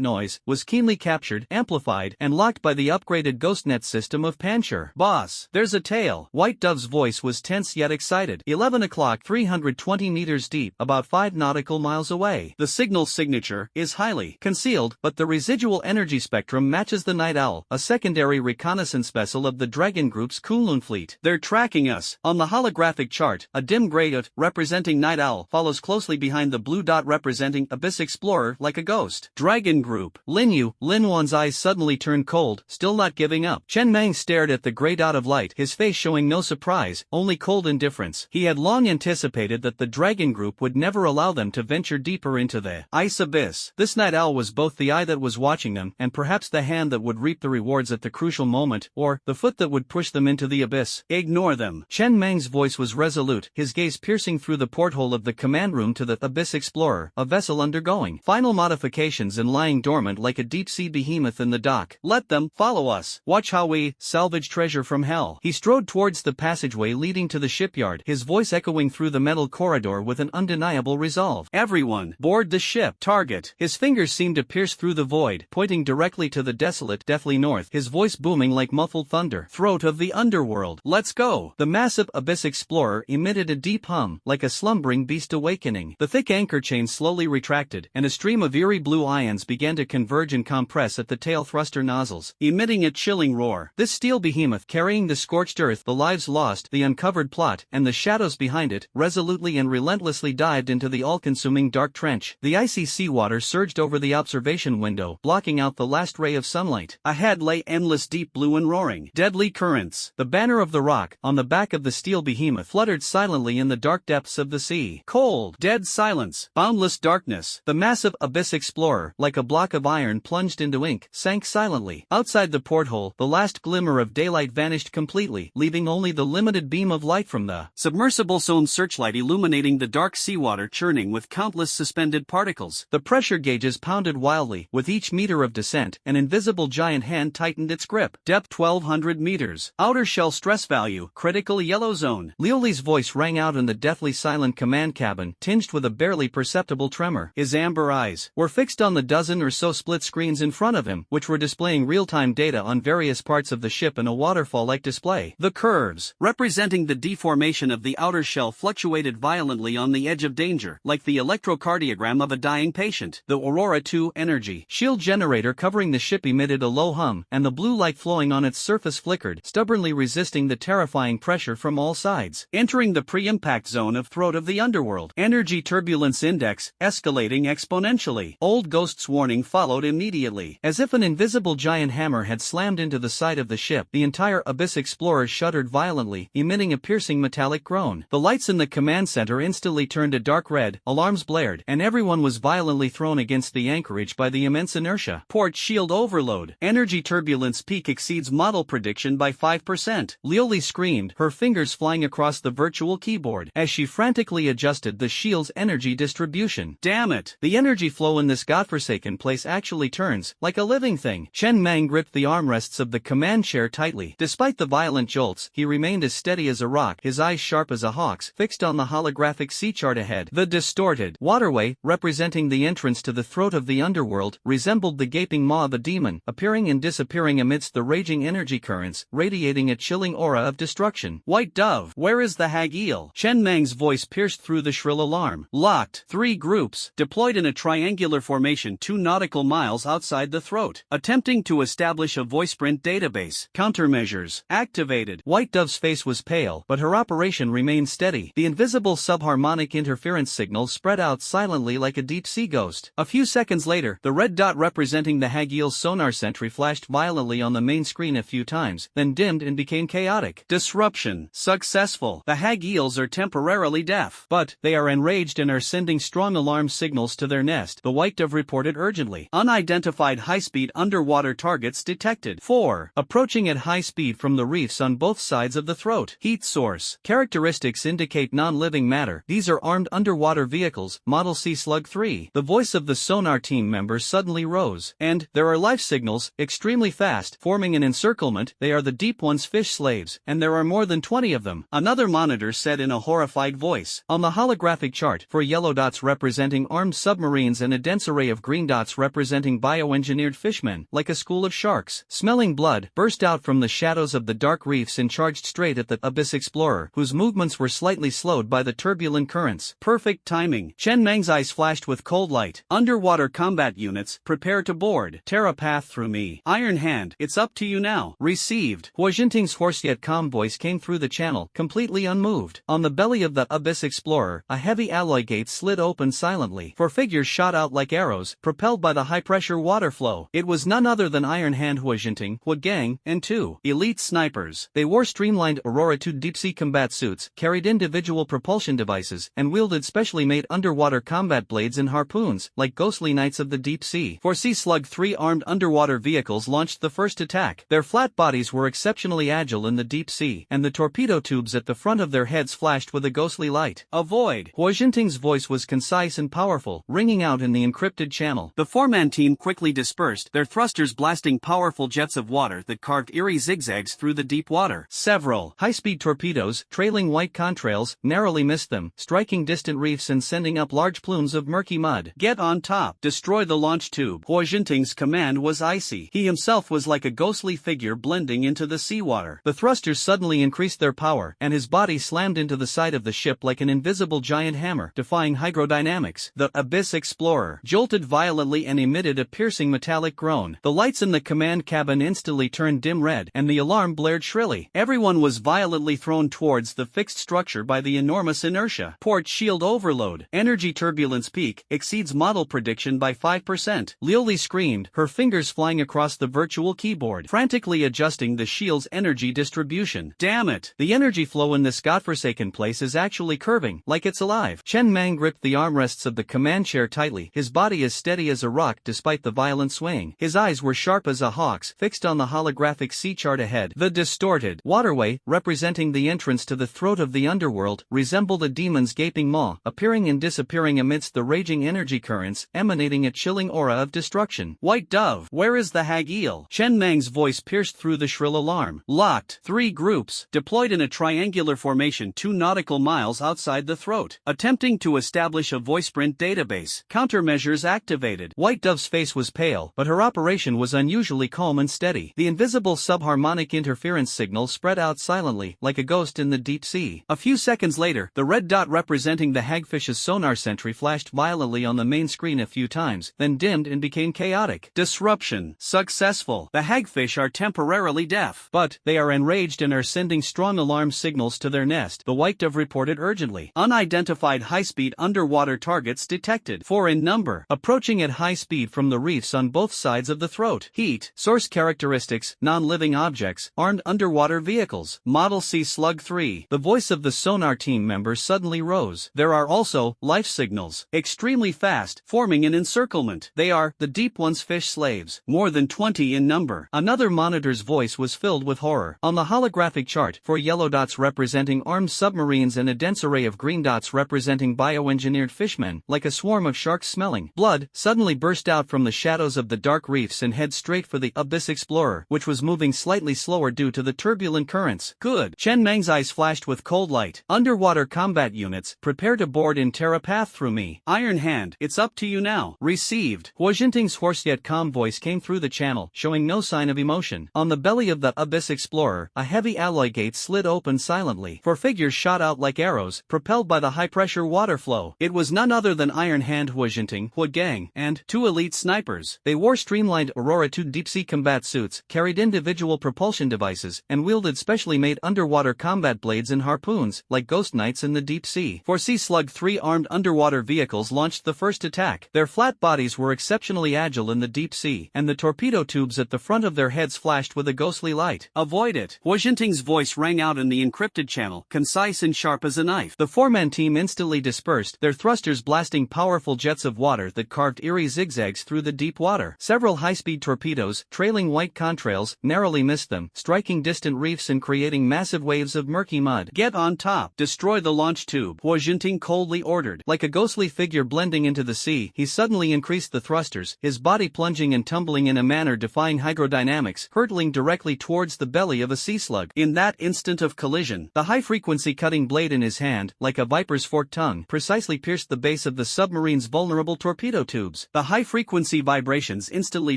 noise, was keenly captured, amplified, and locked by the upgraded GhostNet system of Panchur. Boss, there's a tail. White Dove's voice was tense yet excited. 11 o'clock, 320 meters deep, about 5 nautical miles away. The signal signature is highly concealed, but the residual energy spectrum matches the Night Owl, a secondary reconnaissance vessel of the Dragon Group's Kunlun fleet. They're tracking us. On the holographic chart, a dim gray dot representing Night Owl follows closely behind the blue dot representing Abyss Explorer like a ghost. Dragon Group. Lin Wan's eyes suddenly turned cold, still not giving up. Chen Mang stared at the gray dot of light, his face showing no surprise, only cold indifference. He had long anticipated that the Dragon Group would never allow them to venture deeper into the ice abyss. This Night Owl was both the eye that was watching them, and perhaps the hand that would reap the rewards at the crucial moment, or the foot that would push them into the abyss. Ignore them. Chen Mang's voice was resolute, his gaze piercing through the porthole of the command room to the Abyss Explorer, a vessel undergoing final modifications and lying dormant like a deep-sea behemoth in the dock. Let them follow us. Watch how we salvage treasure from hell. He strode towards the passageway leading to the shipyard, his voice echoing through the metal corridor with an undeniable resolve. Everyone, board the ship. Target. His fingers seemed to pierce through the void, pointing directly to the desolate, deathly north, his voice booming like muffled thunder. Throat of the underworld. Let's go. The massive Abyss Explorer emitted a deep hum, like a slumbering beast awakening. The thick anchor chain slowly retracted, and a stream of eerie blue ions began to converge and compress at the tail thruster nozzles, emitting a chilling roar. This steel behemoth, carrying the scorched earth, the lives lost, the uncovered plot, and the shadows behind it, resolutely and relentlessly dived into the all-consuming dark trench. The icy seawater surged over the observation window, blocking out the last ray of sunlight. Ahead lay endless deep blue and roaring, deadly currents. The banner of the rock, on the back of the steel behemoth, fluttered silently in the dark depths of the sea. Cold, dead silence, boundless darkness. The massive Abyss Explorer, like a block of iron plunged into ink, sank silently. Outside the porthole, the last glimmer of daylight vanished completely, leaving only the limited beam of light from the submersible zone searchlight illuminating the dark seawater churning with countless suspended particles. The pressure gauges pounded wildly. With each meter of descent, an invisible giant hand tightened its grip. Depth 1200 meters. Outer shell stress value, critical yellow zone. Liuli's voice rang out in the deathly silent command cabin, tinged with a barely perceptible tremor. His amber eyes were fixed on the dozen or so split screens in front of him, which were displaying real-time data on various parts of the ship in a waterfall-like display. The curves, representing the deformation of the outer shell, fluctuated violently on the edge of danger, like the electrocardiogram of a dying patient. The Aurora 2 energy shield generator covering the ship emitted a low hum, and the blue light flowing on its surface flickered, stubbornly resisting the terrifying pressure from all sides. Entering the pre-impact zone of throat of the underworld. Energy turbulence index, escalating exponentially. Old Ghost's warning followed immediately. As if an invisible giant hammer had slammed into the side of the ship, the entire Abyss Explorer shuddered violently, emitting a piercing metallic groan. The lights in the command center instantly turned a dark red, alarms blared, and everyone was violently thrown against the anchorage by the immense inertia. Port shield overload. Energy turbulence peak exceeds model prediction by 5%. Lioli screamed, her fingers flying across the virtual keyboard, as she frantically adjusted the shield's energy distribution. Damn it! The energy flow in this godforsaken place actually turns, like a living thing. Chen Mang gripped the armrests of the command chair tightly. Despite the violent jolts, he remained as steady as a rock, his eyes sharp as a hawk's, fixed on the holographic sea chart ahead. The distorted waterway, representing the entrance to the throat of the underworld, resembled the gaping maw of a demon, appearing and disappearing amidst the raging energy currents, radiating a chilling aura of destruction. White Dove, where is the hag eel? Chen Mang's voice pierced through the shrill alarm. Locked. 3 groups, deployed in a triangular formation 2 nautical miles outside the throat, attempting to establish a voiceprint database. Countermeasures activated. White Dove's face was pale, but her operation remained steady. The invisible subharmonic interference signal spread out silently like a deep-sea ghost. A few seconds later, the red dot representing the hag eel's sonar sentry flashed violently on the main screen a few times, then dimmed and became chaotic. Disruption successful. The hag eels are temporarily deaf, but they are enraged and are sending strong alarm signals to their nest, the White Dove reported urgently. Unidentified high-speed underwater targets detected. 4. Approaching at high speed from the reefs on both sides of the throat. Heat source. Characteristics indicate non-living matter. These are armed underwater vehicles, Model C Slug 3. The voice of the sonar team member suddenly rose. And there are life signals, extremely fast, forming an encirclement. They are the Deep One's fish slaves, and there are more than 20 of them. Another monitor said in a horrified voice. On the holographic chart, 4 yellow dots representing armed submarines and a dense array of green dots representing bioengineered fishmen, like a school of sharks. Smelling blood, burst out from the shadows of the dark reefs and charged straight at the Abyss Explorer, whose movements were slightly slowed by the turbulent currents. Perfect timing. Chen Mang's eyes flashed with cold light. Underwater combat units, prepare to board. Tear a path through me. Iron Hand, it's up to you now. Received. Hua Jinting's hoarse yet calm voice came through the channel, completely unmoved. On the belly of the Abyss Explorer, a heavy alloy gate slid open silently. 4 figures shot out like arrows, propelled by the high-pressure water flow. It was none other than Iron Hand Hua Jinting, Hua Gang, and 2 elite snipers. They wore streamlined Aurora 2 deep-sea combat suits, carried individual propulsion devices, and wielded specially made underwater combat blades and harpoons, like ghostly knights of the deep sea. 4 Sea Slug 3 armed underwater vehicles launched the first attack. Their flat bodies were exceptionally agile in the deep sea, and the torpedo tubes at the front of their heads flashed with a ghostly light. Avoid. Hua Jinting's voice was concise and powerful, ringing out in the encrypted channel. The 4-man team quickly dispersed, their thrusters blasting powerful jets of water that carved eerie zigzags through the deep water. Several high-speed torpedoes, trailing white contrails, narrowly missed them, striking distant reefs and sending up large plumes of murky mud. Get on top. Destroy the launch tube. Hua Jinting's command was icy. He himself was like a ghostly figure blending into the seawater. The thrusters suddenly increased their power, and his body slammed into the side of the ship like an invisible giant hammer, defying hydrodynamics. The Abyss Explorer jolted violently and emitted a piercing metallic groan. The lights in the command cabin instantly turned dim red, and the alarm blared shrilly. Everyone was violently thrown towards the fixed structure by the enormous inertia. Port shield overload. Energy turbulence peak exceeds model prediction by 5%. Lioli screamed, her fingers flying across the virtual keyboard, frantically adjusting the shield's energy distribution. Damn it! The energy flow in this godforsaken place is actually curving, like it's alive. Chen Mang gripped the armrests of the command chair tightly, his body as steady as a rock despite the violent swaying. His eyes were sharp as a hawk's, fixed on the holographic sea chart ahead. The distorted waterway, representing the entrance to the throat of the underworld, resembled a demon's gaping maw, appearing and disappearing amidst the raging energy energy currents, emanating a chilling aura of destruction. White dove, where is the hag eel? Chen Mang's voice pierced through the shrill alarm. Locked. 3 groups, deployed in a triangular formation 2 nautical miles outside the throat. Attempting to establish a voice-print database. Countermeasures activated. White Dove's face was pale, but her operation was unusually calm and steady. The invisible subharmonic interference signal spread out silently, like a ghost in the deep sea. A few seconds later, the red dot representing the hagfish's sonar sentry flashed violently on the main screen a few times, then dimmed and became chaotic. Disruption. Successful. The hagfish are temporarily deaf. But they are enraged and are sending strong alarm signals to their nest, the White Dove reported urgently. Unidentified high-speed underwater targets detected. 4 in number. Approaching at high speed from the reefs on both sides of the throat. Heat. Source characteristics, non-living objects, armed underwater vehicles. Model Sea Slug 3. The voice of the sonar team member suddenly rose. There are also life signals. Extremely fast, forming an encirclement. They are the Deep One's fish slaves. More than 20 in number. Another monitor's voice was filled with horror. On the holographic chart, 4 yellow dots representing armed submarines and a dense array of green dots representing bioengineered fishmen, like a swarm of sharks smelling blood, suddenly burst out from the shadows of the dark reefs and head straight for the Abyss Explorer, which was moving slightly slower due to the turbulent currents. Good. Chen Mang's eyes flashed with cold light. Underwater combat units, prepare to board in Terra Path through me. Iron Hand, it's up to you now. Received. Hua Jinting's hoarse yet calm voice came through the channel, showing no sign of emotion. On the belly of the Abyss Explorer, a heavy alloy gate slid open silently. 4 figures shot out like arrows, propelled by the high-pressure water flow. It was none other than Iron Hand, Hua Jinting, Hua Gang, and 2 elite snipers. They wore streamlined Aurora 2 deep-sea combat suits, carried individual propulsion devices, and wielded specially made underwater combat blades and harpoons, like ghost knights in the deep sea. 4 Sea Slug 3 armed underwater vehicles launched the first attack. Their flat bodies were exceptionally agile in the deep sea, and the torpedo tubes at the front of their heads flashed with a ghostly light. Avoid it. Hua Jinting's voice rang out in the encrypted channel, concise and sharp as a knife. The 4-man team instantly dispersed, their thrusters blasting powerful jets of water that carved eerie zigzags through the deep water. Several high-speed torpedoes, trailing white contrails, narrowly missed them, striking distant reefs and creating massive waves of murky mud. Get on top. Destroy the launch tube, Hua Jinting coldly ordered. Like a ghostly figure blending into the sea, he suddenly increased the thrusters, his body plunging and tumbling in a manner defying hydrodynamics, hurtling directly towards the belly of a sea slug. In that instant of collision, the high-frequency cutting blade in his hand, like a viper's forked tongue, precisely pierced the base of the submarine's vulnerable torpedo tubes. The high-frequency vibrations instantly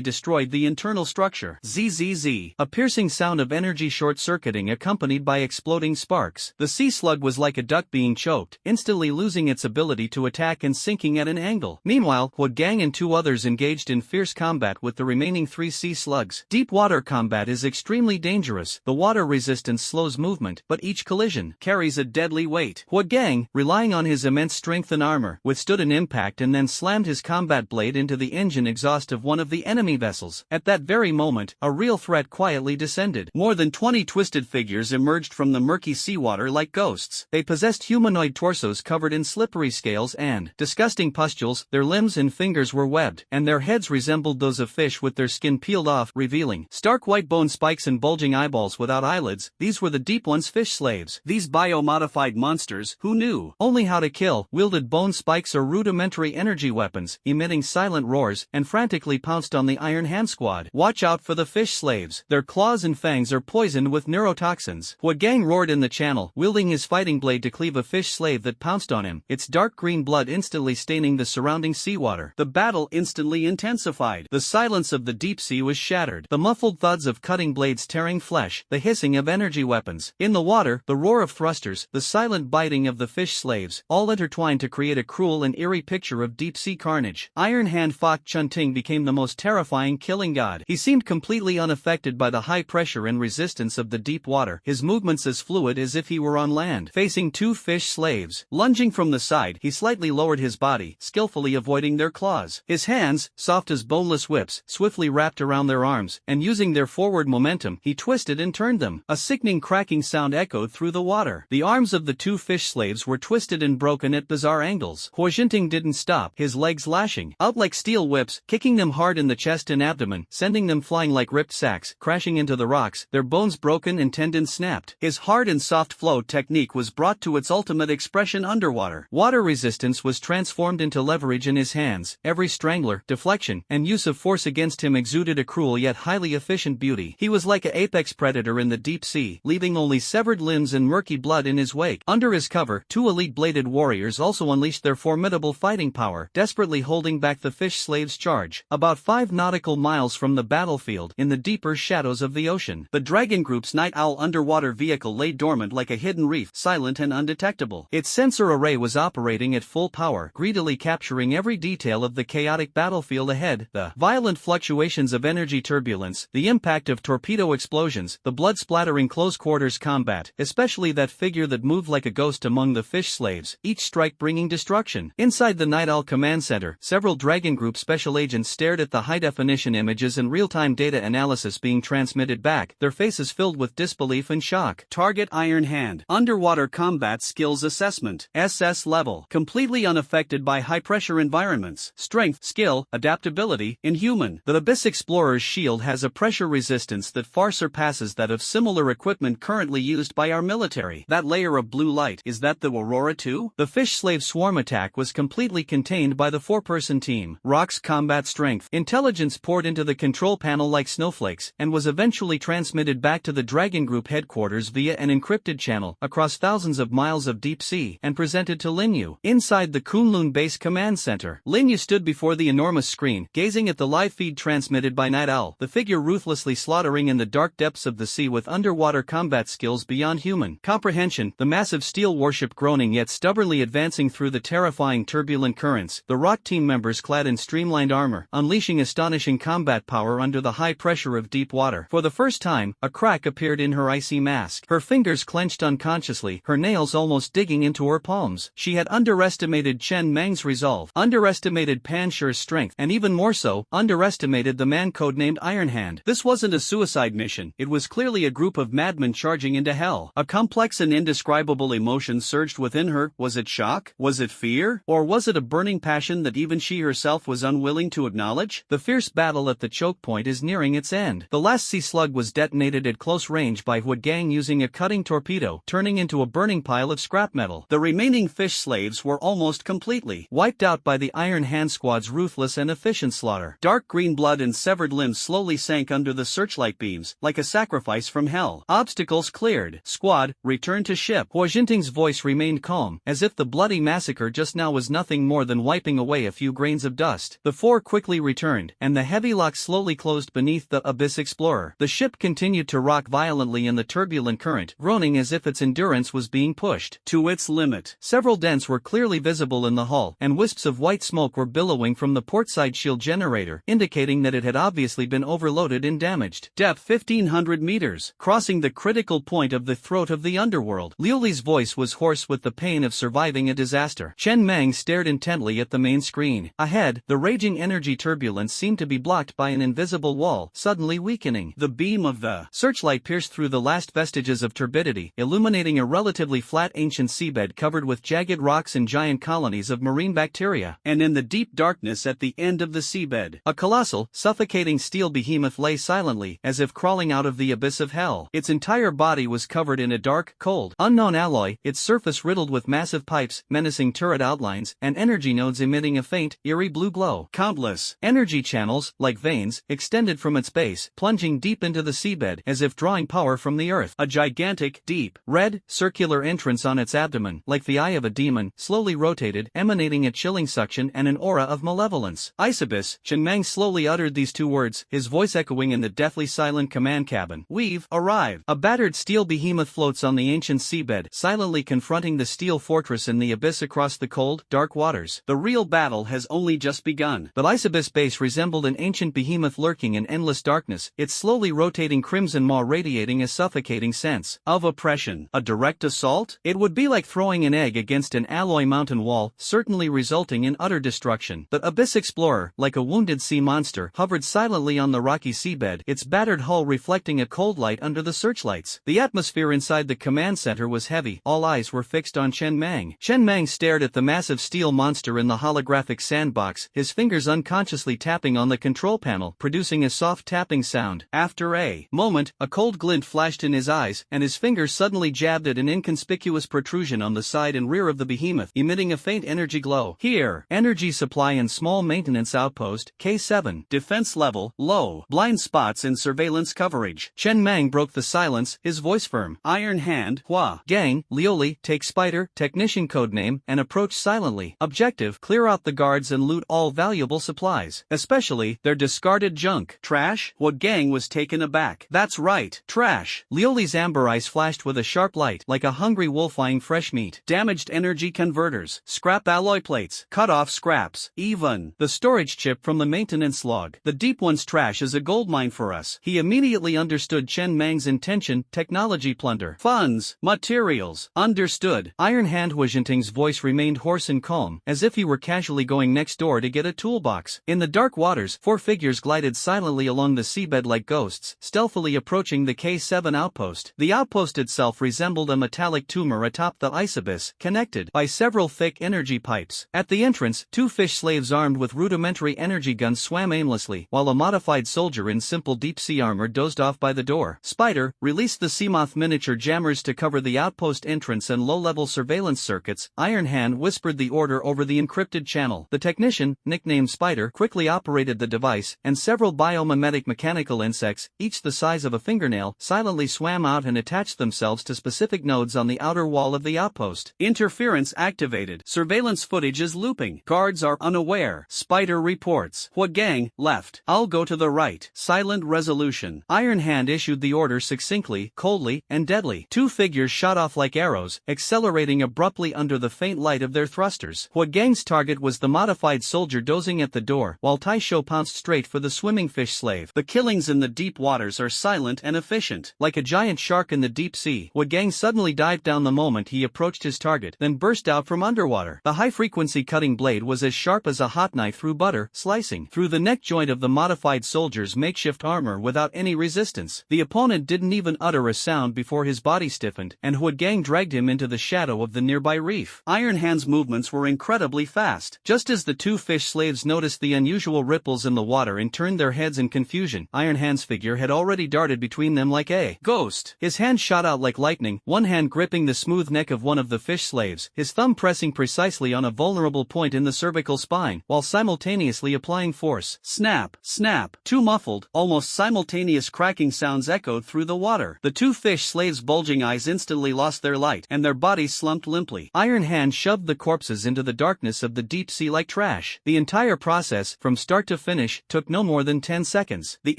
destroyed the internal structure. ZZZ. A piercing sound of energy short-circuiting accompanied by exploding sparks. The sea slug was like a duck being choked, instantly losing its ability to attack and sinking at an angle. Meanwhile, Hua Gang and 2 others engaged in fierce combat with the remaining 3 sea slugs. Deep water combat is extremely dangerous. The water resistance slows movement, but each collision carries a deadly weight. Hua Gang, relying on his immense strength and armor, withstood an impact and then slammed his combat blade into the engine exhaust of one of the enemy vessels. At that very moment, a real threat quietly descended. More than 20 twisted figures emerged from the murky seawater like ghosts. They possessed humanoid torsos covered in slippery scales and disgusting pustules. Their limbs and fingers were webbed, and their heads resembled those of fish with their skin peeled off, revealing stark white bone spikes and bulging eyeballs without eyelids. These were the Deep One's fish slaves. These biomodified monsters, who knew only how to kill, wielded bone spikes or rudimentary energy weapons, emitting silent roars, and frantically pounced on the Iron Hand squad. Watch out for the fish slaves. Their claws and fangs are poisoned with neurotoxins. Hua Gang roared in the channel, wielding his fighting blade to cleave a fish slave that pounced on him, its dark green blood instantly staining the surrounding seawater. The battle instantly intensified. The silence of the deep sea was shattered. The muffled thuds of cutting blades tearing flesh, the hissing of energy weapons. In the water, the roar of thrusters, the silent biting of the fish slaves, all intertwined to create a cruel and eerie picture of deep-sea carnage. Iron Hand Fok Chun-Ting became the most terrifying killing god. He seemed completely unaffected by the high pressure and resistance of the deep water, his movements as fluid as if he were on land. Facing 2 fish slaves, lunging from the side, he slightly lowered his body, skillfully avoiding their claws. His hands, soft as boneless whips, swiftly wrapped around their arms, and using their forward momentum, he twisted and turned them. A sickening cracking sound echoed through the water. The arms of the 2 fish slaves were twisted and broken at bizarre angles. Hua Jinting didn't stop, his legs lashing out like steel whips, kicking them hard in the chest and abdomen, sending them flying like ripped sacks, crashing into the rocks, their bones broken and tendons snapped. His hard and soft flow technique was brought to its ultimate expression underwater. Water resistance was transformed into to leverage in his hands. Every strangler, deflection, and use of force against him exuded a cruel yet highly efficient beauty. He was like an apex predator in the deep sea, leaving only severed limbs and murky blood in his wake. Under his cover, two elite bladed warriors also unleashed their formidable fighting power, desperately holding back the fish slave's charge. About 5 nautical miles from the battlefield, in the deeper shadows of the ocean, the Dragon Group's Night Owl underwater vehicle lay dormant like a hidden reef, silent and undetectable. Its sensor array was operating at full power, greedily capturing every detail of the chaotic battlefield ahead. The violent fluctuations of energy turbulence, the impact of torpedo explosions, the blood-splattering close-quarters combat, especially that figure that moved like a ghost among the fish slaves, each strike bringing destruction. Inside the Night Owl command center, several Dragon Group special agents stared at the high-definition images and real-time data analysis being transmitted back, their faces filled with disbelief and shock. Target Iron Hand. Underwater Combat Skills Assessment. SS level. Completely unaffected by high-pressure environments. Strength, skill, adaptability, inhuman. The Abyss Explorer's shield has a pressure resistance that far surpasses that of similar equipment currently used by our military. That layer of blue light, is that the Aurora too? The fish slave swarm attack was completely contained by the 4-person team. Rock's combat strength. Intelligence poured into the control panel like snowflakes, and was eventually transmitted back to the Dragon Group headquarters via an encrypted channel across thousands of miles of deep sea, and presented to Linyu. Inside the Kunlun Base Command Center, Linyu stood before the enormous screen, gazing at the live feed transmitted by Night Owl, the figure ruthlessly slaughtering in the dark depths of the sea with underwater combat skills beyond human comprehension, the massive steel warship groaning yet stubbornly advancing through the terrifying turbulent currents, the Rock team members clad in streamlined armor, unleashing astonishing combat power under the high pressure of deep water. For the first time, a crack appeared in her icy mask. Her fingers clenched unconsciously, her nails almost digging into her palms. She had underestimated Chen Meng's resolve, underestimated Pan Shi's strength, and even more so, underestimated the man codenamed Iron Hand. This wasn't a suicide mission, it was clearly a group of madmen charging into hell. A complex and indescribable emotion surged within her. Was it shock? Was it fear? Or was it a burning passion that even she herself was unwilling to acknowledge? The fierce battle at the choke point is nearing its end. The last sea slug was detonated at close range by Huad Gang using a cutting torpedo, turning into a burning pile of scrap metal. The remaining fish slaves were almost completely wiped out by the Iron Hand Squad's ruthless and efficient slaughter. Dark green blood and severed limbs slowly sank under the searchlight beams, like a sacrifice from hell. Obstacles cleared. Squad, return to ship. Hua Jinting's voice remained calm, as if the bloody massacre just now was nothing more than wiping away a few grains of dust. The 4 quickly returned, and the heavy lock slowly closed beneath the Abyss Explorer. The ship continued to rock violently in the turbulent current, groaning as if its endurance was being pushed to its limit. Several dents were clearly visible in the hull, and wisps of white smoke were billowing from the portside shield generator, indicating that it had obviously been overloaded and damaged. Depth 1500 meters, crossing the critical point of the throat of the underworld. Liu Li's voice was hoarse with the pain of surviving a disaster. Chen Meng stared intently at the main screen. Ahead, the raging energy turbulence seemed to be blocked by an invisible wall, suddenly weakening. The beam of the searchlight pierced through the last vestiges of turbidity, illuminating a relatively flat ancient seabed covered with jagged rocks and giant colonies of marine bacteria. And in the deep darkness at the end of the seabed, a colossal, suffocating steel behemoth lay silently, as if crawling out of the abyss of hell. Its entire body was covered in a dark, cold, unknown alloy, its surface riddled with massive pipes, menacing turret outlines, and energy nodes emitting a faint, eerie blue glow. Countless energy channels, like veins, extended from its base, plunging deep into the seabed, as if drawing power from the earth. A gigantic, deep, red, circular entrance on its abdomen, like the eye of a demon, slowly rotated, emanating a chilling suction and an aura of malevolence. Isobis, Chen Meng slowly uttered these 2 words, his voice echoing in the deathly silent command cabin. We've arrived. A battered steel behemoth floats on the ancient seabed, silently confronting the steel fortress in the abyss across the cold, dark waters. The real battle has only just begun. But Isobis base resembled an ancient behemoth lurking in endless darkness, its slowly rotating crimson maw radiating a suffocating sense of oppression. A direct assault? It would be like throwing an egg against an alloy mountain wall, certainly resulting in utter destruction. The Abyss Explorer, like a wounded sea monster, hovered silently on the rocky seabed, its battered hull reflecting a cold light under the searchlights. The atmosphere inside the command center was heavy, all eyes were fixed on Chen Meng. Chen Meng stared at the massive steel monster in the holographic sandbox, his fingers unconsciously tapping on the control panel, producing a soft tapping sound. After a moment, a cold glint flashed in his eyes, and his fingers suddenly jabbed at an inconspicuous protrusion on the side and rear of the behemoth, emitting a faint energy glow. low. Here, energy supply and small maintenance outpost, K7. Defense level, low. Blind spots in surveillance coverage. Chen Mang broke the silence, his voice firm. Iron Hand, Hua. Gang, Lioli, take Spider, technician codename, and approach silently. Objective, clear out the guards and loot all valuable supplies. Especially, their discarded junk. Trash? What Gang was taken aback. That's right, trash. Lioli's amber eyes flashed with a sharp light, like a hungry wolf eyeing fresh meat. Damaged energy converters, scrap alloy plates, cut off scraps, even the storage chip from the maintenance log. The Deep One's trash is a goldmine for us. He immediately understood Chen Mang's intention, technology plunder. Funds, materials, understood. Iron Hand Huijinting's voice remained hoarse and calm, as if he were casually going next door to get a toolbox. In the dark waters, 4 figures glided silently along the seabed like ghosts, stealthily approaching the K7 outpost. The outpost itself resembled a metallic tumor atop the ice abyss, connected by several thick energy pipes. At the entrance, 2 fish slaves armed with rudimentary energy guns swam aimlessly, while a modified soldier in simple deep-sea armor dozed off by the door. Spider released the Seamoth miniature jammers to cover the outpost entrance and low-level surveillance circuits. Iron Hand whispered the order over the encrypted channel. The technician, nicknamed Spider, quickly operated the device, and several biomimetic mechanical insects, each the size of a fingernail, silently swam out and attached themselves to specific nodes on the outer wall of the outpost. Interference activated. Surveillance footage is looping. Guards are unaware. Spider reports. Hua Gang, left. I'll go to the right. Silent resolution. Iron Hand issued the order succinctly, coldly, and deadly. 2 figures shot off like arrows, accelerating abruptly under the faint light of their thrusters. Hua Gang's target was the modified soldier dozing at the door, while Taisho pounced straight for the swimming fish slave. The killings in the deep waters are silent and efficient. Like a giant shark in the deep sea, Hua Gang suddenly dived down the moment he approached his target, then burst out from underwater. The high-frequency cutting blade was as sharp as a hot knife through butter, slicing through the neck joint of the modified soldier's makeshift armor without any resistance. The opponent didn't even utter a sound before his body stiffened, and Hua Gang dragged him into the shadow of the nearby reef. Iron Hand's movements were incredibly fast. Just as the 2 fish slaves noticed the unusual ripples in the water and turned their heads in confusion, Iron Hand's figure had already darted between them like a ghost. His hand shot out like lightning, one hand gripping the smooth neck of one of the fish slaves, his thumb pressing precisely on a vulnerable point in the cervical spine, while simultaneously applying force. Snap, snap. 2 muffled, almost simultaneous cracking sounds echoed through the water. The 2 fish slaves' bulging eyes instantly lost their light, and their bodies slumped limply. Iron Hand shoved the corpses into the darkness of the deep sea like trash. The entire process, from start to finish, took no more than 10 seconds. The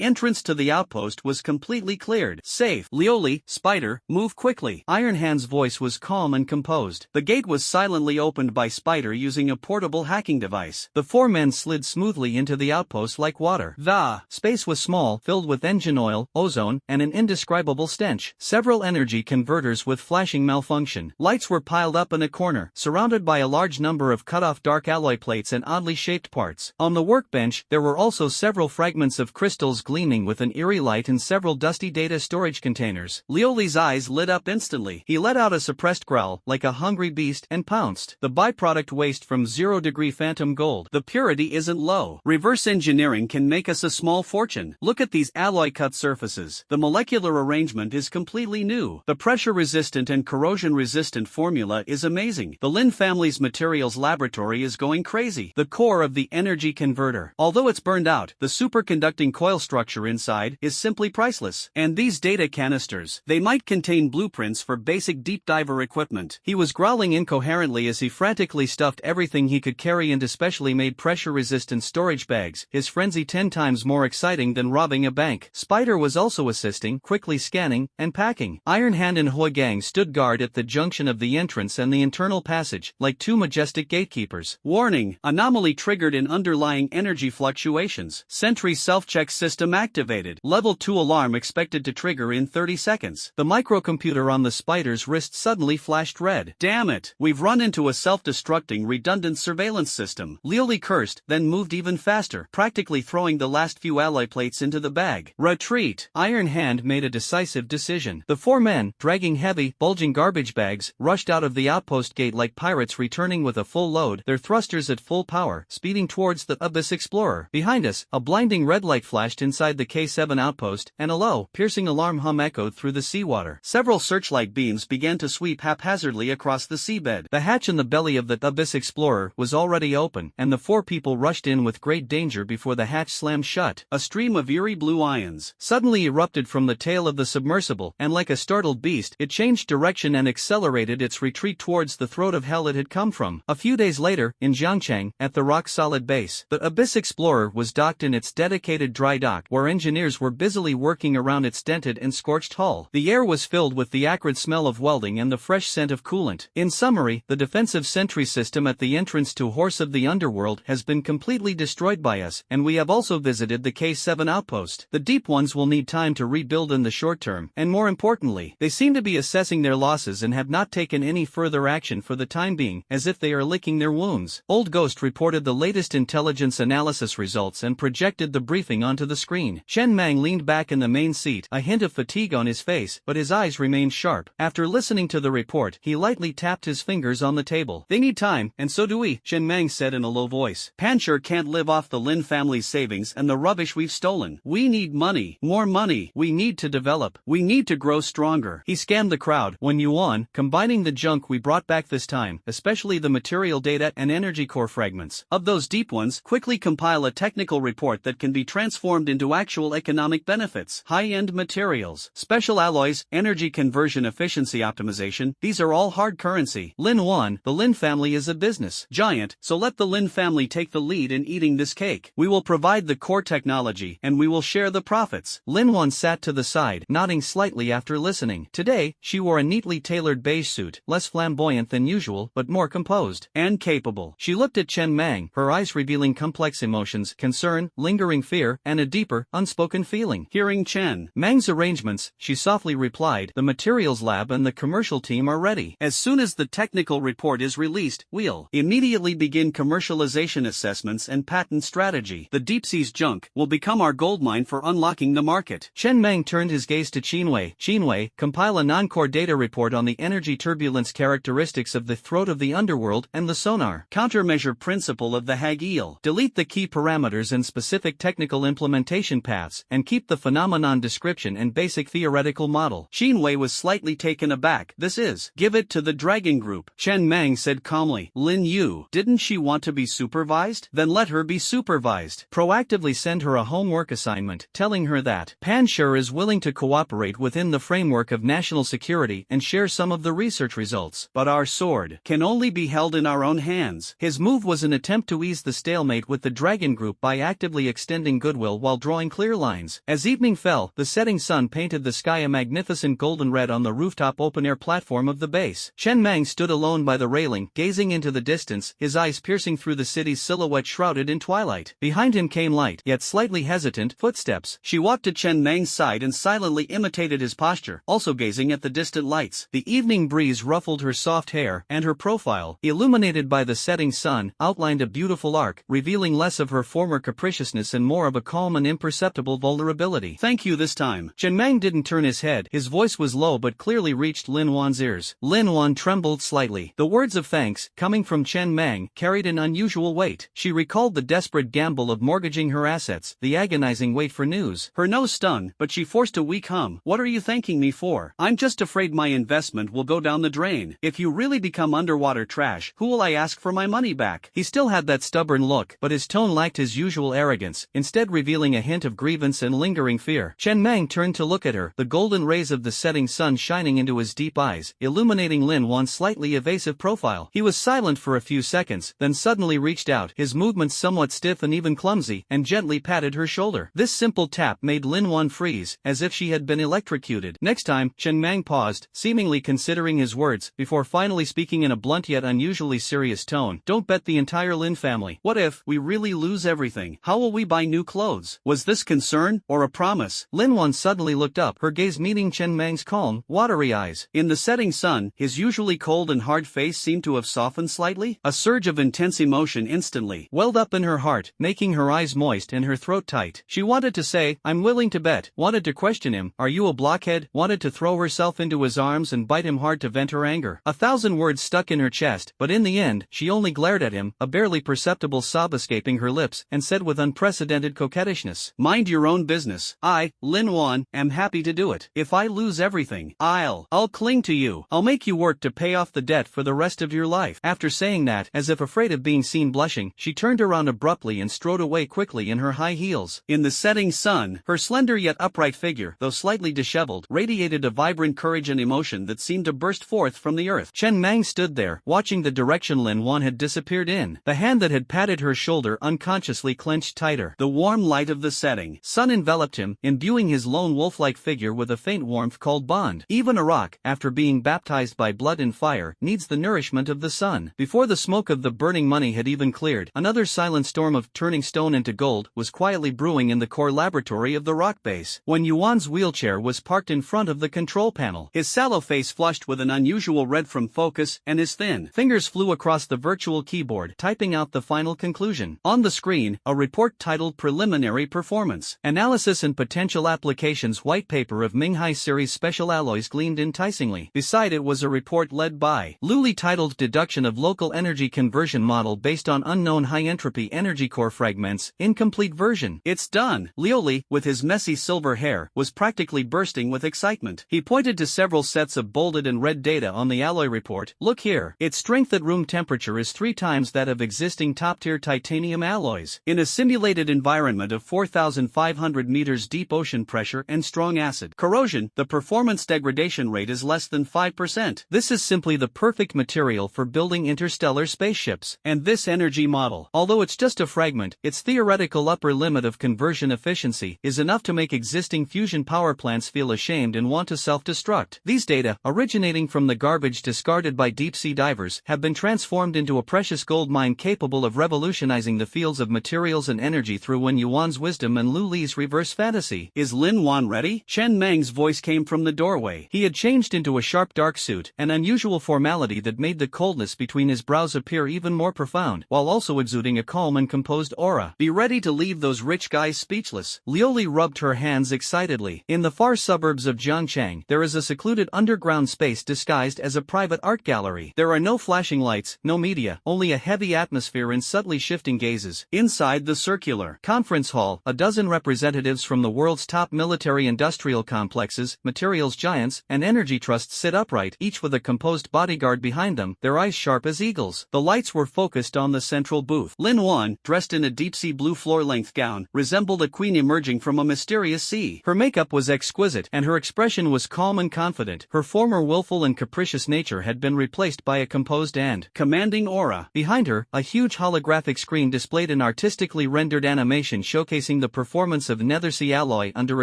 entrance to the outpost was completely cleared. Safe. Lioli, Spider, move quickly. Iron Hand's voice was calm and composed. The gate was silently opened by Spider using a portable hacking device. The 4 men slid smoothly into the outpost like water. The space was small, filled with engine oil, ozone, and an indescribable stench. Several energy converters with flashing malfunction. Lights were piled up in a corner, surrounded by a large number of cut-off dark alloy plates and oddly shaped parts. On the workbench, there were also several fragments of crystals gleaming with an eerie light and several dusty data storage containers. Lioli's eyes lit up instantly. He let out a suppressed growl, like a hungry beast, and pounced. The byproduct waste from 0-degree phantom gold. The purity isn't low. Reverse engineering can make us a small fortune. Look at these alloy cut surfaces. The molecular arrangement is completely new. The pressure-resistant and corrosion-resistant formula is amazing. The Lin family's materials laboratory is going crazy. The core of the energy converter, although it's burned out, the superconducting coil structure inside is simply priceless. And these data canisters, they might contain blueprints for basic deep diver equipment. He was growling incoherently as he frantically stuffed everything he could carry into specially made pressure-resistant storage bags, his frenzy 10 times more exciting than robbing a bank. Spider was also assisting, quickly scanning, and packing. Iron Hand and Hua Gang stood guard at the junction of the entrance and the internal passage, like 2 majestic gatekeepers. Warning, anomaly triggered in underlying energy fluctuations. Sentry self-check system activated. Level 2 alarm expected to trigger in 30 seconds. The microcomputer on the Spider's wrist suddenly flashed red. Damn it, we've run into a self-destructing redundant surveillance system. Lioli cursed, then moved even faster, practically throwing the last few alloy plates into the bag. Retreat. Iron Hand made a decisive decision. The 4 men, dragging heavy, bulging garbage bags, rushed out of the outpost gate like pirates returning with a full load, their thrusters at full power, speeding towards the Abyss Explorer. Behind us, a blinding red light flashed inside the K7 outpost, and a low, piercing alarm hum echoed through the seawater. Several searchlight beams began to sweep haphazardly across the seabed. The hatch in the belly of the Abyss explorer was already open, and the 4 people rushed in with great danger before the hatch slammed shut. A stream of eerie blue ions suddenly erupted from the tail of the submersible, and like a startled beast, it changed direction and accelerated its retreat towards the throat of hell it had come from. A few days later, in Zhangcheng, at the rock-solid base, the Abyss Explorer was docked in its dedicated dry dock, where engineers were busily working around its dented and scorched hull. The air was filled with the acrid smell of welding and the fresh scent of coolant. In summary, the defensive sentry system at the entrance to Horse of the Underworld has been completely destroyed by us, and we have also visited the K7 outpost. The deep ones will need time to rebuild in the short term, and more importantly, they seem to be assessing their losses and have not taken any further action for the time being, as if they are licking their wounds. Old Ghost reported the latest intelligence analysis results and projected the briefing onto the screen. Chen Mang leaned back in the main seat, a hint of fatigue on his face, but his eyes remained sharp. After listening to the report, he lightly tapped his fingers on the table. They need time, and so do we, Chen Mang said in a low voice. Pancher can't live off the Lin family's savings and the rubbish we've stolen. We need money, more money. We need to develop. We need to grow stronger. He scanned the crowd. 1 yuan, combining the junk we brought back this time, especially the material data and energy core fragments. Of those deep ones, quickly compile a technical report that can be transformed into actual economic benefits. High-end materials, special alloys, energy conversion efficiency optimization, these are all hard currency. Lin Wan, the Lin family is a business giant, so let the Lin family take the lead in eating this cake. We will provide the core technology, and we will share the profits. Lin Wan sat to the side, nodding slightly after listening. Today, she wore a neatly tailored beige suit, less flamboyant than usual, but more composed and capable. She looked at Chen Mang, her eyes revealing complex emotions, concern, lingering fear, and a deeper, unspoken feeling. Hearing Chen Mang's arrangements, she softly replied, the materials lab and the commercial team are ready. As soon as the technical report is released, we'll immediately begin commercialization assessments and patent strategy. The deep sea's junk will become our goldmine for unlocking the market. Chen Mang turned his gaze to Qinwei. Qinwei, compile a non-core data report on the energy turbulence characteristics of the throat of the underworld and the sonar. Countermeasure principle of the Hag-eel. Delete the key parameters and specific technical implementation paths, and keep the phenomenon description and basic theoretical model. Qinwei was slightly taken aback. This is, give it to the Dragon Group. Chen Mang said calmly. Lin Yu, didn't she want to be supervised? Then let her be supervised. Proactively send her a homework assignment, telling her that Pancher is willing to cooperate within the framework of national security and share some of the research results. But our sword can only be held in our own hands. His move was an attempt to ease the stalemate with the Dragon Group by actively extending goodwill while drawing clear lines. As evening fell, the setting sun painted the sky a magnificent golden red on the rooftop open-air platform of the base. Chen Mang stood alone by the railing, gazing into the distance, his eyes piercing through the city's silhouette shrouded in twilight. Behind him came light, yet slightly hesitant, footsteps. She walked to Chen Mang's side and silently imitated his posture, also gazing at the distant lights. The evening breeze ruffled her soft hair, and her profile, illuminated by the setting sun, outlined a beautiful arc, revealing less of her former capriciousness and more of a calm and imperceptible vulnerability. Thank you this time. Chen Mang didn't turn his head, his voice was low but clearly reached Lin Wan's ears. Lin Wan trembled slightly. The words of thanks, coming from Chen Mang, carried an unusual weight. She recalled the desperate gamble of mortgaging her assets, the agonizing wait for news. Her nose stung, but she forced a weak hum. What are you thanking me for? I'm just afraid my investment will go down the drain. If you really become underwater trash, who will I ask for my money back? He still had that stubborn look, but his tone lacked his usual arrogance, instead revealing a hint of grievance and lingering fear. Chen Mang turned to look at her, the golden rays of the setting sun shining into his deep eyes, illuminating Lin Wan's slightly evasive profile. He was silent for a few seconds, then suddenly reached out, his movements somewhat stiff and even clumsy, and gently patted her shoulder. This simple tap made Lin Wan freeze, as if she had been electrocuted. Next time, Chen Mang paused, seemingly considering his words, before finally speaking in a blunt yet unusually serious tone. Don't bet the entire Lin family. What if we really lose everything? How will we buy new clothes? Was this concern, or a promise? Lin Wan suddenly looked up, her gaze meeting Chen Mang's calm, watery eyes. In the setting sun, his usually cold and hard face seemed to have softened slightly. A surge of intense emotion instantly welled up in her heart, making her eyes moist and her throat tight. She wanted to say, I'm willing to bet, wanted to question him, are you a blockhead, wanted to throw herself into his arms and bite him hard to vent her anger. 1,000 words stuck in her chest, but in the end, she only glared at him, a barely perceptible sob escaping her lips, and said with unprecedented coquettishness, mind your own business. I, Lin Wan, am happy to do it. If I lose everything, I'll cling to you. I'll make you work to pay off the debt for the rest of your life. After saying that, as if afraid of being seen blushing, she turned around abruptly and strode away quickly in her high heels. In the setting sun, her slender yet upright figure, though slightly disheveled, radiated a vibrant courage and emotion that seemed to burst forth from the earth. Chen Mang stood there, watching the direction Lin Wan had disappeared in. The hand that had patted her shoulder unconsciously clenched tighter. The warm light of the setting sun enveloped him, imbuing his lone wolf-like figure with a faint warmth called bond. Even a rock, after being baptized by blood and fire, needs the nourishment of the sun. Before the smoke of the burning money had even cleared, another silent storm of turning stone into gold was quietly brewing in the core laboratory of the rock base. When Yuan's wheelchair was parked in front of the control panel, his sallow face flushed with an unusual red from focus, and his thin fingers flew across the virtual keyboard, typing out the final conclusion. On the screen, a report titled Preliminary Performance Analysis and Potential Applications White Paper of Manhwa Series Special Alloys gleamed enticingly. Beside it was a report led by Lu Li titled Deduction of Local Energy Conversion Model Based on Unknown High-Entropy Energy Core Fragments, Incomplete Version. It's done! Liu Li, with his messy silver hair, was practically bursting with excitement. He pointed to several sets of bolded and red data on the alloy report. Look here. Its strength at room temperature is 3 times that of existing top-tier titanium alloys. In a simulated environment of 4,500 meters deep ocean pressure and strong acid corrosion, the performance degradation rate is less than 5%. This is simply the perfect material for building interstellar spaceships. And this energy model, although it's just a fragment, its theoretical upper limit of conversion efficiency is enough to make existing fusion power plants feel ashamed and want to self-destruct. These data, originating from the garbage discarded by deep-sea divers, have been transformed into a precious gold mine capable of revolutionizing the fields of materials and energy through Wen Yuan's wisdom and Lu Li's reverse fantasy. Is Lin Wan ready? Chen Mang's voice came from the doorway. He had changed into a sharp dark suit, an unusual formality that made the coldness between his brows appear even more profound, while also exuding a calm and composed aura. Be ready to leave those rich guys speechless. Liu Li rubbed her hands excitedly. In the far suburbs of Jiangchang, there is a secluded underground space disguised as a private art gallery. There are no flashing lights, no media, only a heavy atmosphere and subtly shifting gazes. Inside the circular conference hall, a dozen representatives from the world's top military-industrial complexes, materials giants, and energy trusts sit upright, each with a composed bodyguard behind them, their eyes sharp as eagles. The lights were focused on the central booth. Lin Wan, dressed in a deep-sea blue floor-length gown, resembled a queen emerging from a mysterious sea. Her makeup was exquisite, and her expression was calm and confident. Her former willful and capricious nature had been replaced by a composed and commanding aura. Behind her, a huge holographic screen displayed an artistically rendered animation showcasing the performance of Nethersea alloy under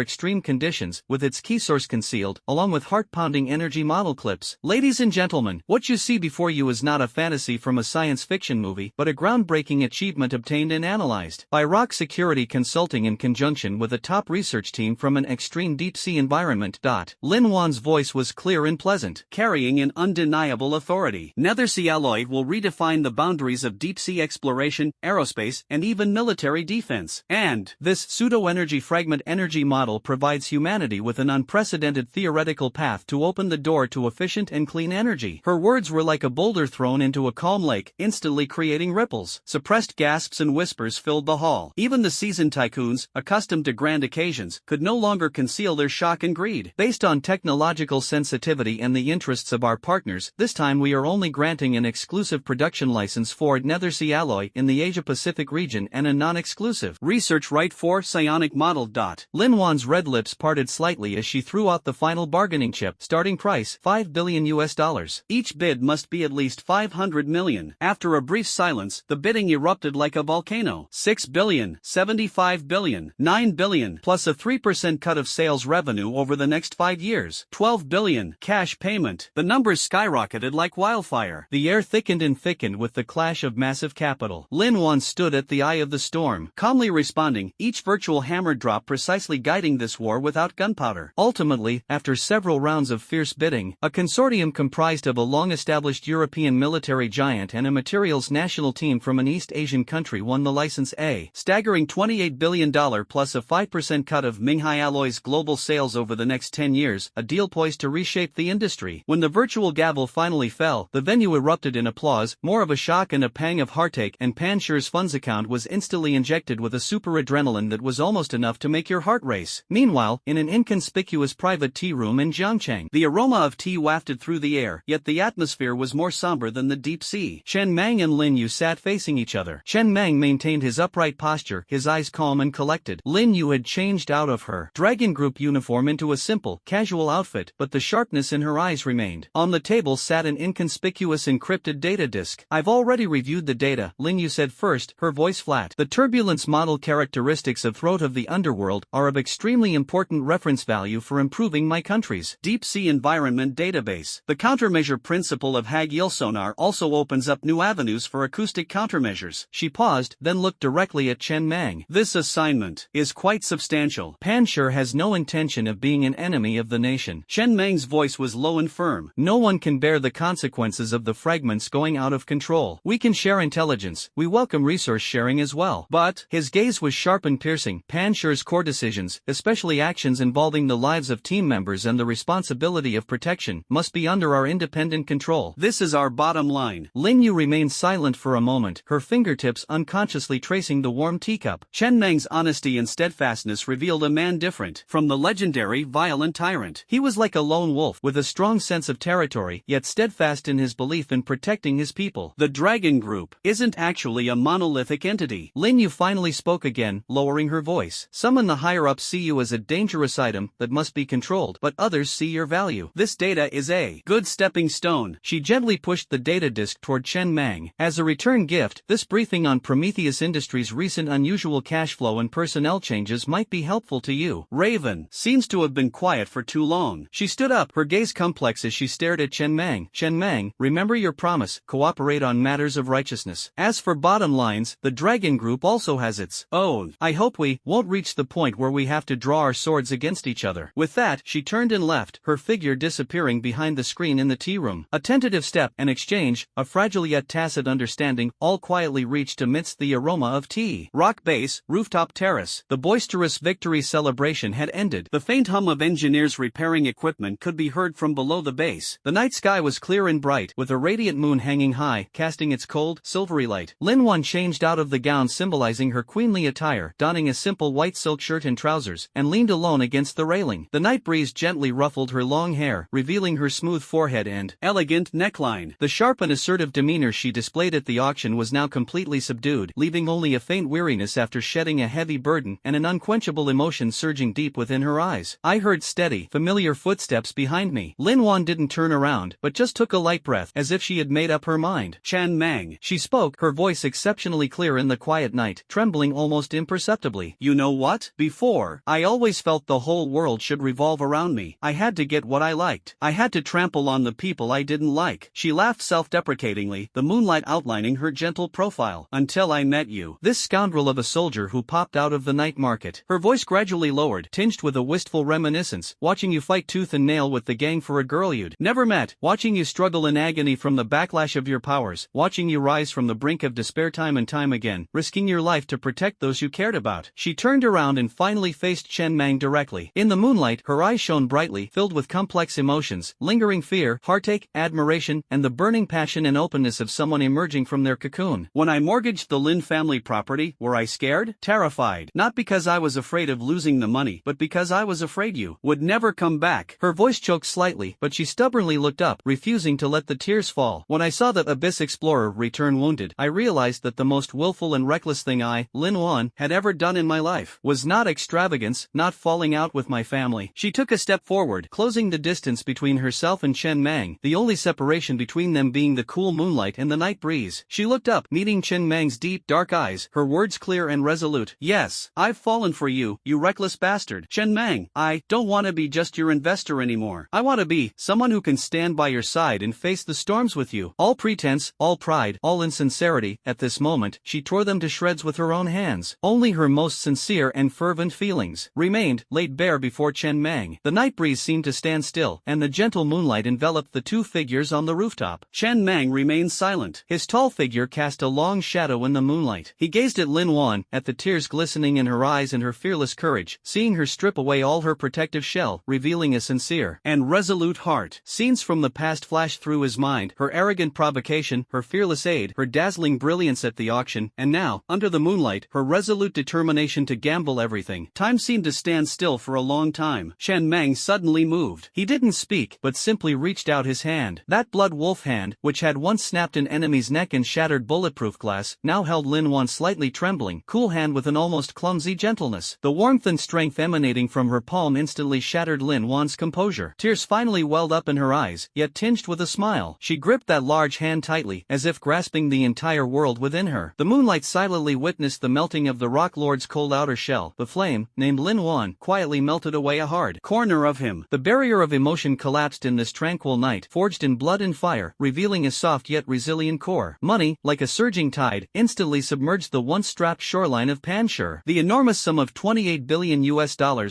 extreme conditions, with its key source concealed, along with heart-pounding energy model clips. Ladies and gentlemen, what you see before you is not a fantasy from a science fiction movie, but a groundbreaking achievement obtained and analyzed by Rock Security Consulting in conjunction with a top research team from an extreme deep-sea environment. Lin Wan's voice was clear and pleasant, carrying an undeniable authority. Nethersea alloy will redefine the boundaries of deep-sea exploration, aerospace, and even military defense. And this pseudo-energy fragment energy model provides humanity with an unprecedented theoretical path to open the door to efficient and clean energy. Her words were like a boulder thrown into a calm lake, instantly creating ripples. Suppressed gasps and whispers filled the hall. Even the seasoned tycoons, accustomed to grand occasions, could no longer conceal their shock and greed. Based on technological sensitivity and the interests of our partners, this time we are only granting an exclusive production license for Nethersea alloy in the Asia-Pacific region and a non-exclusive research right for psionic model. Lin Wan's red lips parted slightly as she threw out the final bargaining chip. Starting price, $5 billion. Each bid must be at least 500 million. After a brief silence, the bidding erupted like a volcano. 6 billion, 75 billion, 9 billion, plus a 3% cut of sales revenue over the next 5 years. 12 billion, cash payment. The numbers skyrocketed like wildfire. The air thickened and thickened with the clash of massive capital. Lin Wan stood at the eye of the storm, calmly responding, each virtual hammer drop precisely guiding this war without gunpowder. Ultimately, after several rounds of fierce bidding, a consortium comprised of a long-established European military giant and a materials national team from an East Asian country won the license, a staggering $28 billion plus a 5% cut of Manhwa Alloy's global sales over the next 10 years, a deal poised to reshape the industry. When the virtual gavel finally fell, the venue erupted in applause, more of a shock and a pang of heartache, and Panshire's funds account was instantly injected with a super adrenaline that was almost enough to make your heart race. Meanwhile, in an inconspicuous private tea room in Jiangchang, the aroma of tea wafted through the air, yet the atmosphere was more somber than in the deep sea. Chen Mang and Lin Yu sat facing each other. Chen Mang maintained his upright posture, his eyes calm and collected. Lin Yu had changed out of her Dragon Group uniform into a simple, casual outfit, but the sharpness in her eyes remained. On the table sat an inconspicuous encrypted data disk. I've already reviewed the data, Lin Yu said first, her voice flat. The turbulence model characteristics of throat of the underworld are of extremely important reference value for improving my country's deep sea environment database. The countermeasure principle of Hagil sonar also opens up new avenues for acoustic countermeasures. She paused, then looked directly at Chen Mang. This assignment is quite substantial. Pan Shi has no intention of being an enemy of the nation. Chen Mang's voice was low and firm. No one can bear the consequences of the fragments going out of control. We can share intelligence, we welcome resource sharing as well. But, his gaze was sharp and piercing. Pan Shi's core decisions, especially actions involving the lives of team members and the responsibility of protection, must be under our independent control. This is our bottom line. Lin Yu remained silent for a moment, her fingertips unconsciously tracing the warm teacup. Chen Mang's honesty and steadfastness revealed a man different from the legendary violent tyrant. He was like a lone wolf, with a strong sense of territory, yet steadfast in his belief in protecting his people. The Dragon Group isn't actually a monolithic entity. Lin Yu finally spoke again, lowering her voice. Some in the higher-ups see you as a dangerous item that must be controlled, but others see your value. This data is a good stepping stone. She gently pushed the data disk toward Chen Mang. As a return gift, this briefing on Prometheus Industries' recent unusual cash flow and personnel changes might be helpful to you. Raven seems to have been quiet for too long. She stood up, her gaze complex as she stared at Chen Mang. Chen Mang, remember your promise, cooperate on matters of righteousness. As for bottom lines, the Dragon Group also has its own. I hope we won't reach the point where we have to draw our swords against each other. With that, she turned and left, her figure disappearing behind the screen in the tea room. A tentative step, an exchange, a fragile yet tacit understanding, all quietly reached amidst the aroma of tea. Rock base, rooftop terrace. The boisterous victory celebration had ended. The faint hum of engineers repairing equipment could be heard from below the base. The night sky was clear and bright, with a radiant moon hanging high, casting its cold, silvery light. Lin Wan changed out of the gown symbolizing her queenly attire, donning a simple white silk shirt and trousers, and leaned alone against the railing. The night breeze gently ruffled her long hair, revealing her smooth forehead and elegant neckline. The sharp and assertive demeanor she displayed at the auction was now completely subdued, leaving only a faint weariness after shedding a heavy burden and an unquenchable emotion surging deep within her eyes. I heard steady, familiar footsteps behind me. Lin Wan didn't turn around, but just took a light breath, as if she had made up her mind. Chen Mang. She spoke, her voice exceptionally clear in the quiet night, trembling almost imperceptibly. You know what? Before, I always felt the whole world should revolve around me. I had to get what I liked. I had to trample on the people I didn't like. She laughed self-deprecatingly, the moonlight outlining her gentle profile. Until I met you. This scoundrel of a soldier who popped out of the night market. Her voice gradually lowered, tinged with a wistful reminiscence. Watching you fight tooth and nail with the gang for a girl you'd never met. Watching you struggle in agony from the backlash of your powers. Watching you rise from the brink of despair time and time again, risking your life to protect those you cared about. She turned around and finally faced Chen Mang directly. In the moonlight, her eyes shone brightly, filled with complex emotions, lingering fear, heartache, admiration, and the burning passion and openness of someone emerging from their cocoon. When I mortgaged the Lin family property, were I scared? Terrified. Not because I was afraid of losing the money, but because I was afraid you would never come back. Her voice choked slightly, but she stubbornly looked up, refusing to let the tears fall. When I saw that Abyss Explorer return wounded, I realized that the most willful and reckless thing I, Lin Wan, had ever done in my life was not extravagance, not falling out with my family. She took a step forward, closing the distance between herself and Chen Mang, the only separation between them being the cool moonlight and the night breeze. She looked up, meeting Chen Mang's deep, dark eyes, her words clear and resolute. Yes, I've fallen for you, you reckless bastard. Chen Mang, I don't want to be just your investor anymore. I want to be someone who can stand by your side and face the storms with you. All pretense, all pride, all insincerity, at this moment, she tore them to shreds with her own hands. Only her most sincere and fervent feelings remained, laid bare before Chen Mang. The night breeze seemed to stand still, and the gentle moonlight enveloped the two figures on the rooftop. Chen Mang remained silent. His tall figure cast a long shadow in the moonlight. He gazed at Lin Wan, at the tears glistening in her eyes and her fearless courage, seeing her strip away all her protective shell, revealing a sincere and resolute heart. Scenes from the past flashed through his mind, her arrogant provocation, her fearless aid, her dazzling brilliance at the auction, and now, under the moonlight, her resolute determination to gamble everything. Time seemed to stand still for a long time. Chen Mang suddenly moved. He didn't speak, but simply reached out his hand. That blood wolf hand, hand, which had once snapped an enemy's neck and shattered bulletproof glass, now held Lin Wan's slightly trembling, cool hand with an almost clumsy gentleness. The warmth and strength emanating from her palm instantly shattered Lin Wan's composure. Tears finally welled up in her eyes, yet tinged with a smile. She gripped that large hand tightly, as if grasping the entire world within her. The moonlight silently witnessed the melting of the Rock Lord's cold outer shell. The flame, named Lin Wan, quietly melted away a hard corner of him. The barrier of emotion collapsed in this tranquil night, forged in blood and fire, revealing a soft yet resilient core. Money, like a surging tide, instantly submerged the once strapped shoreline of Panshur. The enormous sum of $28 billion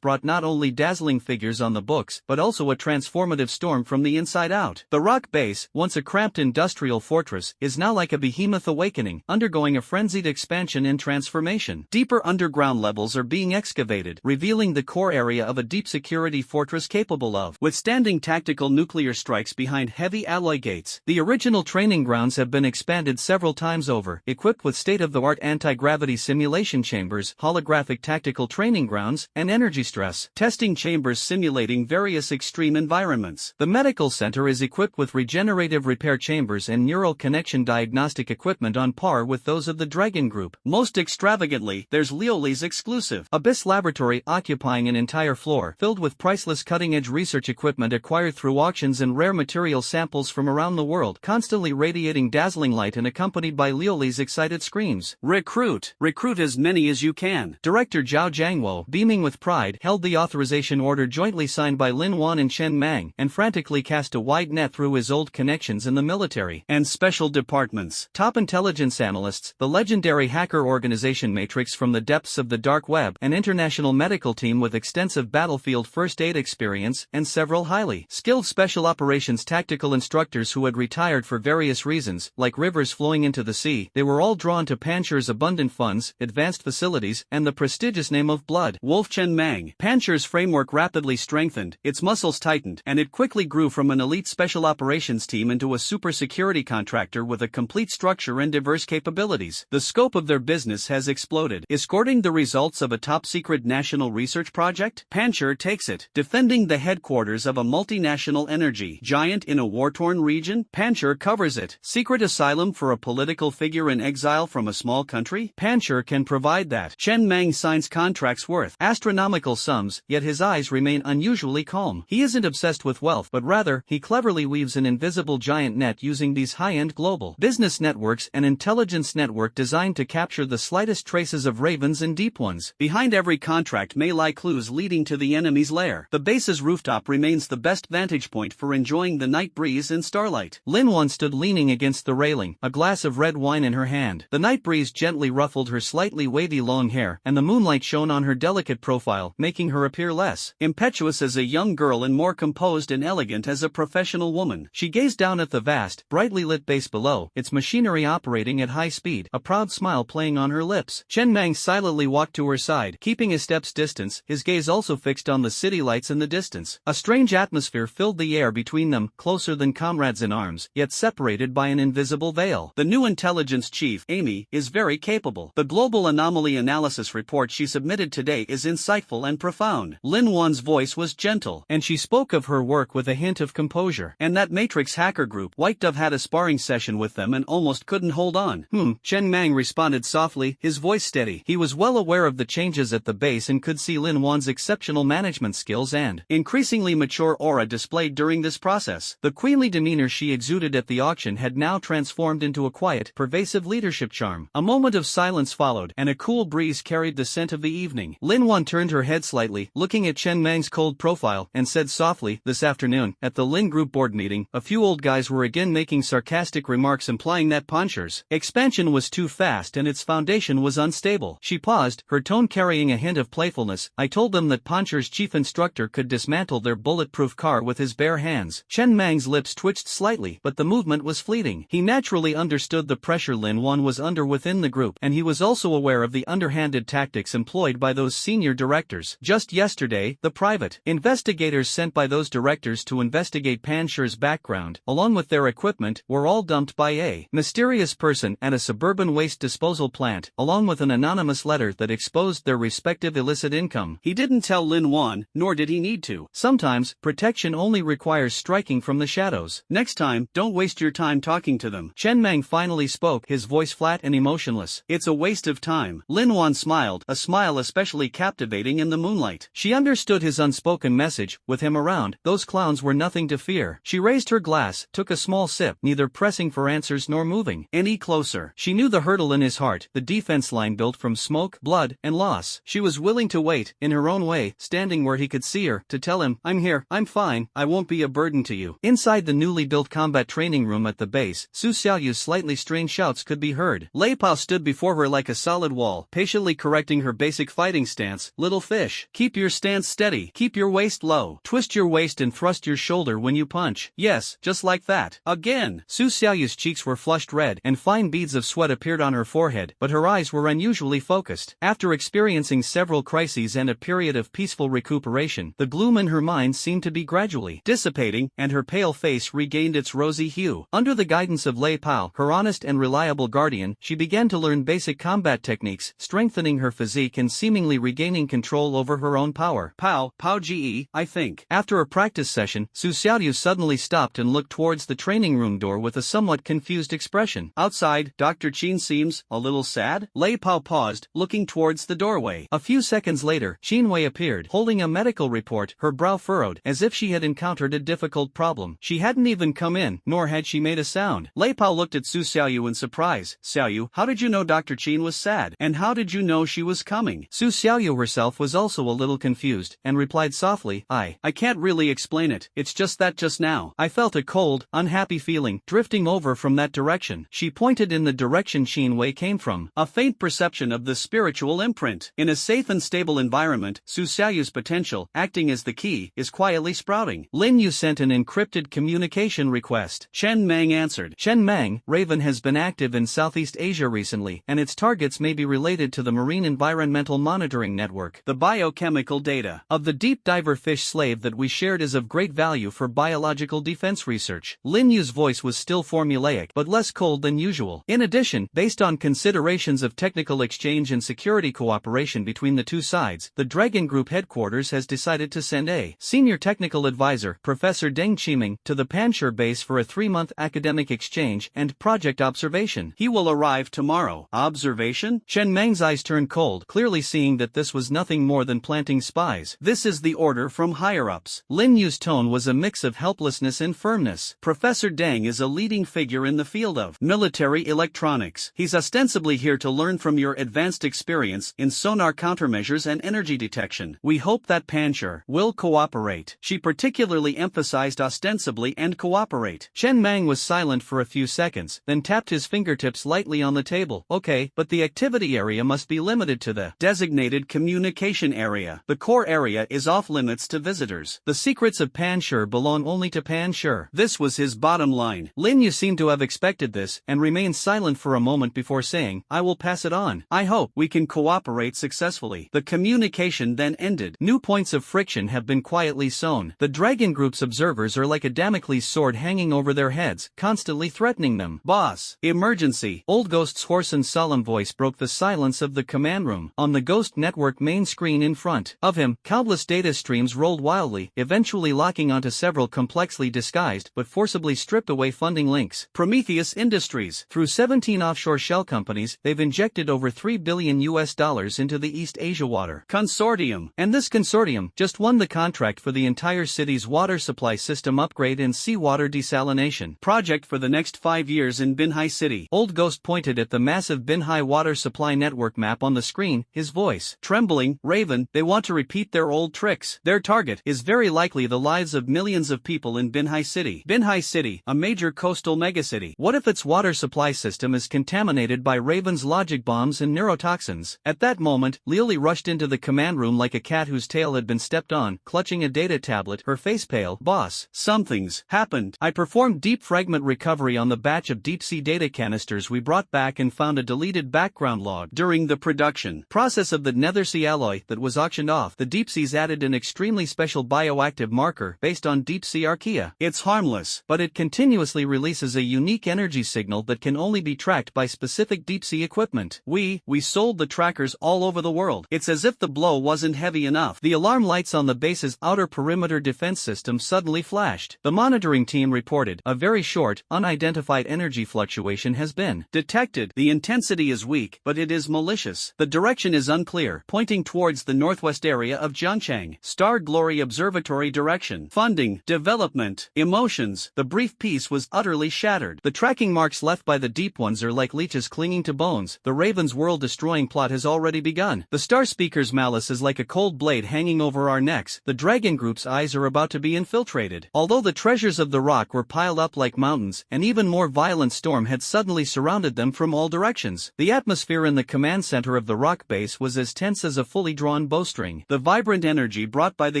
brought not only dazzling figures on the books, but also a transformative storm from the inside out. The rock base, once a cramped industrial fortress, is now like a behemoth awakening, undergoing a frenzied expansion and transformation. Deeper underground levels are being excavated, revealing the core area of a deep security fortress capable of withstanding tactical nuclear strikes behind heavy alloy gates. The original training grounds have been expanded several times over, equipped with state-of-the-art anti-gravity simulation chambers, holographic tactical training grounds, and energy stress testing chambers simulating various extreme environments. The medical center is equipped with regenerative repair chambers and neural connection diagnostic equipment on par with those of the Dragon Group. Most extravagantly, there's Lioli's exclusive Abyss Laboratory occupying an entire floor, filled with priceless cutting-edge research equipment acquired through auctions and rare material samples from around the world, constantly radiating dazzling light and accompanied by Lioli's excited screams. Recruit! Recruit as many as you can. Director Zhao Jiangwo, beaming with pride, held the authorization order jointly signed by Lin Wan and Chen Mang, and frantically cast a wide net through his old connections in the military and special departments. Top intelligence analysts, the legendary hacker organization Matrix from the depths of the dark web, an international medical team with extensive battlefield first aid experience, and several highly skilled special operations tactical instructors who had retired for various reasons, like rivers flowing into the sea. They were all drawn to Panshur's abundant funds, advanced facilities, and the prestigious name of Blood Wolf Chen Mang. Panshur's framework rapidly strengthened, its muscles tightened, and it quickly grew from an elite special operations team into a super security contractor with a complete structure and diverse capabilities. The scope of their business has exploded. Escorting the results of a top-secret national research project, Panshur takes it. Defending the headquarters of a multinational energy giant in a war-torn region, Panshur covers it. Secret asylum for a political figure in exile from a small country, Panshur can provide that. Chen Mang signs contracts worth astronomical sums, yet his eyes remain unusually calm. He isn't obsessed with wealth, but rather, he cleverly weaves an invisible giant net using these high-end global business networks and intelligence network designed to capture the slightest traces of ravens and deep ones. Behind every contract may lie clues leading to the enemy's lair. The base's rooftop remains the best vantage point for enjoying the night breeze and starlight. Lin Wan stood leaning against the railing, a glass of red wine in her hand. The night breeze gently ruffled her slightly wavy long hair, and the moonlight shone on her delicate profile, making her appear less impetuous as a young girl and more composed and elegant as a professional woman. She gazed down at the vast, brightly lit base below, its machinery operating at high speed, a proud smile playing on her lips. Chen Mang silently walked to her side, keeping a step's distance, his gaze also fixed on the city lights in the distance. A strange atmosphere filled the air between them, closer than comrades in arms, yet separated by an invisible veil. The new intelligence chief, Amy, is very capable. The global anomaly analysis report she submitted today is insightful and profound. Lin Wan's voice was gentle, and she spoke of her work with a hint of composure. And that Matrix hacker group, White Dove had a sparring session with them and almost couldn't hold on. Chen Mang responded softly, his voice steady. He was well aware of the changes at the base and could see Lin Wan's exceptional management skills and increasingly mature aura displayed during this process. The queenly demeanor she exuded at the auction had now transformed into a quiet, pervasive leadership charm. A moment of silence followed, and a cool breeze carried the scent of the evening. Lin Wan turned her head slightly, looking at Chen Mang's cold profile, and said softly, "This afternoon, at the Lin Group board meeting, a few old guys were again making sarcastic remarks implying that Panshur's expansion was too fast and its foundation was unstable." She paused, her tone carrying a hint of playfulness. "I told them that Panshur's chief instructor could dismantle their bulletproof car with his bare hands." Chen Mang's lips twitched slightly, but the movement was fleeting. He naturally understood the pressure Lin Wan was under within the group, and he was also aware of the underhanded tactics employed by those senior directors. Just yesterday, the private investigators sent by those directors to investigate Panshur's background, along with their equipment, were all dumped by a mysterious person at a suburban waste disposal plant, along with an anonymous letter that exposed their respective illicit income. He didn't tell Lin Wan, nor did he need to. Sometimes, protection only requires striking from the shadows. Next time, time, don't waste your time talking to them. Chen Mang finally spoke, his voice flat and emotionless. It's a waste of time. Lin Wan smiled, a smile especially captivating in the moonlight. She understood his unspoken message. With him around, those clowns were nothing to fear. She raised her glass, took a small sip, neither pressing for answers nor moving any closer. She knew the hurdle in his heart, the defense line built from smoke, blood, and loss. She was willing to wait, in her own way, standing where he could see her, to tell him, I'm here, I'm fine, I won't be a burden to you. Inside the newly built combat training room at the base, Su Xiaoyu's slightly strained shouts could be heard. Lei Pao stood before her like a solid wall, patiently correcting her basic fighting stance. Little fish, keep your stance steady, keep your waist low, twist your waist and thrust your shoulder when you punch. Yes, just like that. Again. Su Xiaoyu's cheeks were flushed red, and fine beads of sweat appeared on her forehead, but her eyes were unusually focused. After experiencing several crises and a period of peaceful recuperation, the gloom in her mind seemed to be gradually dissipating, and her pale face regained its rosy hue. Under the guidance of Lei Pao, her honest and reliable guardian, she began to learn basic combat techniques, strengthening her physique and seemingly regaining control over her own power. Pao GE, I think. After a practice session, Su Xiaoyu suddenly stopped and looked towards the training room door with a somewhat confused expression. Outside, Dr. Qin seems a little sad. Lei Pao paused, looking towards the doorway. A few seconds later, Qin Wei appeared, holding a medical report, her brow furrowed, as if she had encountered a difficult problem. She hadn't even come in, nor had she made a sound. Lei Pao looked at Su Xiaoyu in surprise. Xiaoyu, how did you know Dr. Qin was sad? And how did you know she was coming? Su Xiaoyu herself was also a little confused, and replied softly, I can't really explain it, it's just that just now I felt a cold, unhappy feeling, drifting over from that direction. She pointed in the direction Qin Wei came from. A faint perception of the spiritual imprint. In a safe and stable environment, Su Xiaoyu's potential, acting as the key, is quietly sprouting. Lin Yu sent an encrypted communication request. Chen Mang answered. Chen Mang, Raven has been active in Southeast Asia recently, and its targets may be related to the Marine Environmental Monitoring Network. The biochemical data of the deep diver fish slave that we shared is of great value for biological defense research. Lin Yu's voice was still formulaic, but less cold than usual. In addition, based on considerations of technical exchange and security cooperation between the two sides, the Dragon Group headquarters has decided to send a senior technical advisor, Professor Deng Qiming, to the Panshur base for a 3-month academic exchange and project observation. He will arrive tomorrow. Observation? Chen Mang's eyes turned cold, clearly seeing that this was nothing more than planting spies. This is the order from higher-ups. Lin Yu's tone was a mix of helplessness and firmness. Professor Deng is a leading figure in the field of military electronics. He's ostensibly here to learn from your advanced experience in sonar countermeasures and energy detection. We hope that Panshur will cooperate. She particularly emphasized ostensibly and cooperate. Chen Mang was silent for a few seconds, then tapped his fingertips lightly on the table. Okay, but the activity area must be limited to the designated communication area. The core area is off limits to visitors. The secrets of Panshur belong only to Panshur. This was his bottom line. Lin Yu seemed to have expected this, and remained silent for a moment before saying, I will pass it on. I hope we can cooperate successfully. The communication then ended. New points of friction have been quietly sown. The Dragon Group's observers are like a Damocles sword hanging over their heads, constantly threatening them. Boss, emergency. Old Ghost's hoarse and solemn voice broke the silence of the command room. On the Ghost Network main screen in front of him, countless data streams rolled wildly, eventually locking onto several complexly disguised but forcibly stripped away funding links. Prometheus Industries. Through 17 offshore shell companies, they've injected over $3 billion into the East Asia Water Consortium. And this consortium just won the contract for the entire city's water supply system upgrade and seawater desalination project for the next 5 years in Binhai City. Old Ghost pointed at the massive Binhai water supply network map on the screen, his voice trembling. Raven, they want to repeat their old tricks. Their target is very likely the lives of millions of people in Binhai City. Binhai City, a major coastal megacity. What if its water supply system is contaminated by Raven's logic bombs and neurotoxins? At that moment, Lily rushed into the command room like a cat whose tail had been stepped on, clutching a data tablet, her face pale. Boss, something's happened. I performed deep fragment recovery on the batch of deep-sea data canisters we brought back and found a deleted background log. During the production process of the Nethersea alloy that was auctioned off, the deep-seas added an extremely special bioactive marker based on deep-sea archaea. It's harmless, but it continuously releases a unique energy signal that can only be tracked by specific deep-sea equipment. We sold the trackers all over the world. It's as if the blow wasn't heavy enough. The alarm lights on the base's outer perimeter defense system suddenly flashed. The monitoring team reported reported, a very short, unidentified energy fluctuation has been detected. The intensity is weak, but it is malicious. The direction is unclear, pointing towards the northwest area of Jiangchang. Star Glory Observatory direction. Funding, development, emotions. The brief piece was utterly shattered. The tracking marks left by the deep ones are like leeches clinging to bones. The Raven's world-destroying plot has already begun. The Star Speaker's malice is like a cold blade hanging over our necks. The Dragon Group's eyes are about to be infiltrated. Although the treasures of the rock were piled up like mountains, an even more violent storm had suddenly surrounded them from all directions. The atmosphere in the command center of the rock base was as tense as a fully drawn bowstring. The vibrant energy brought by the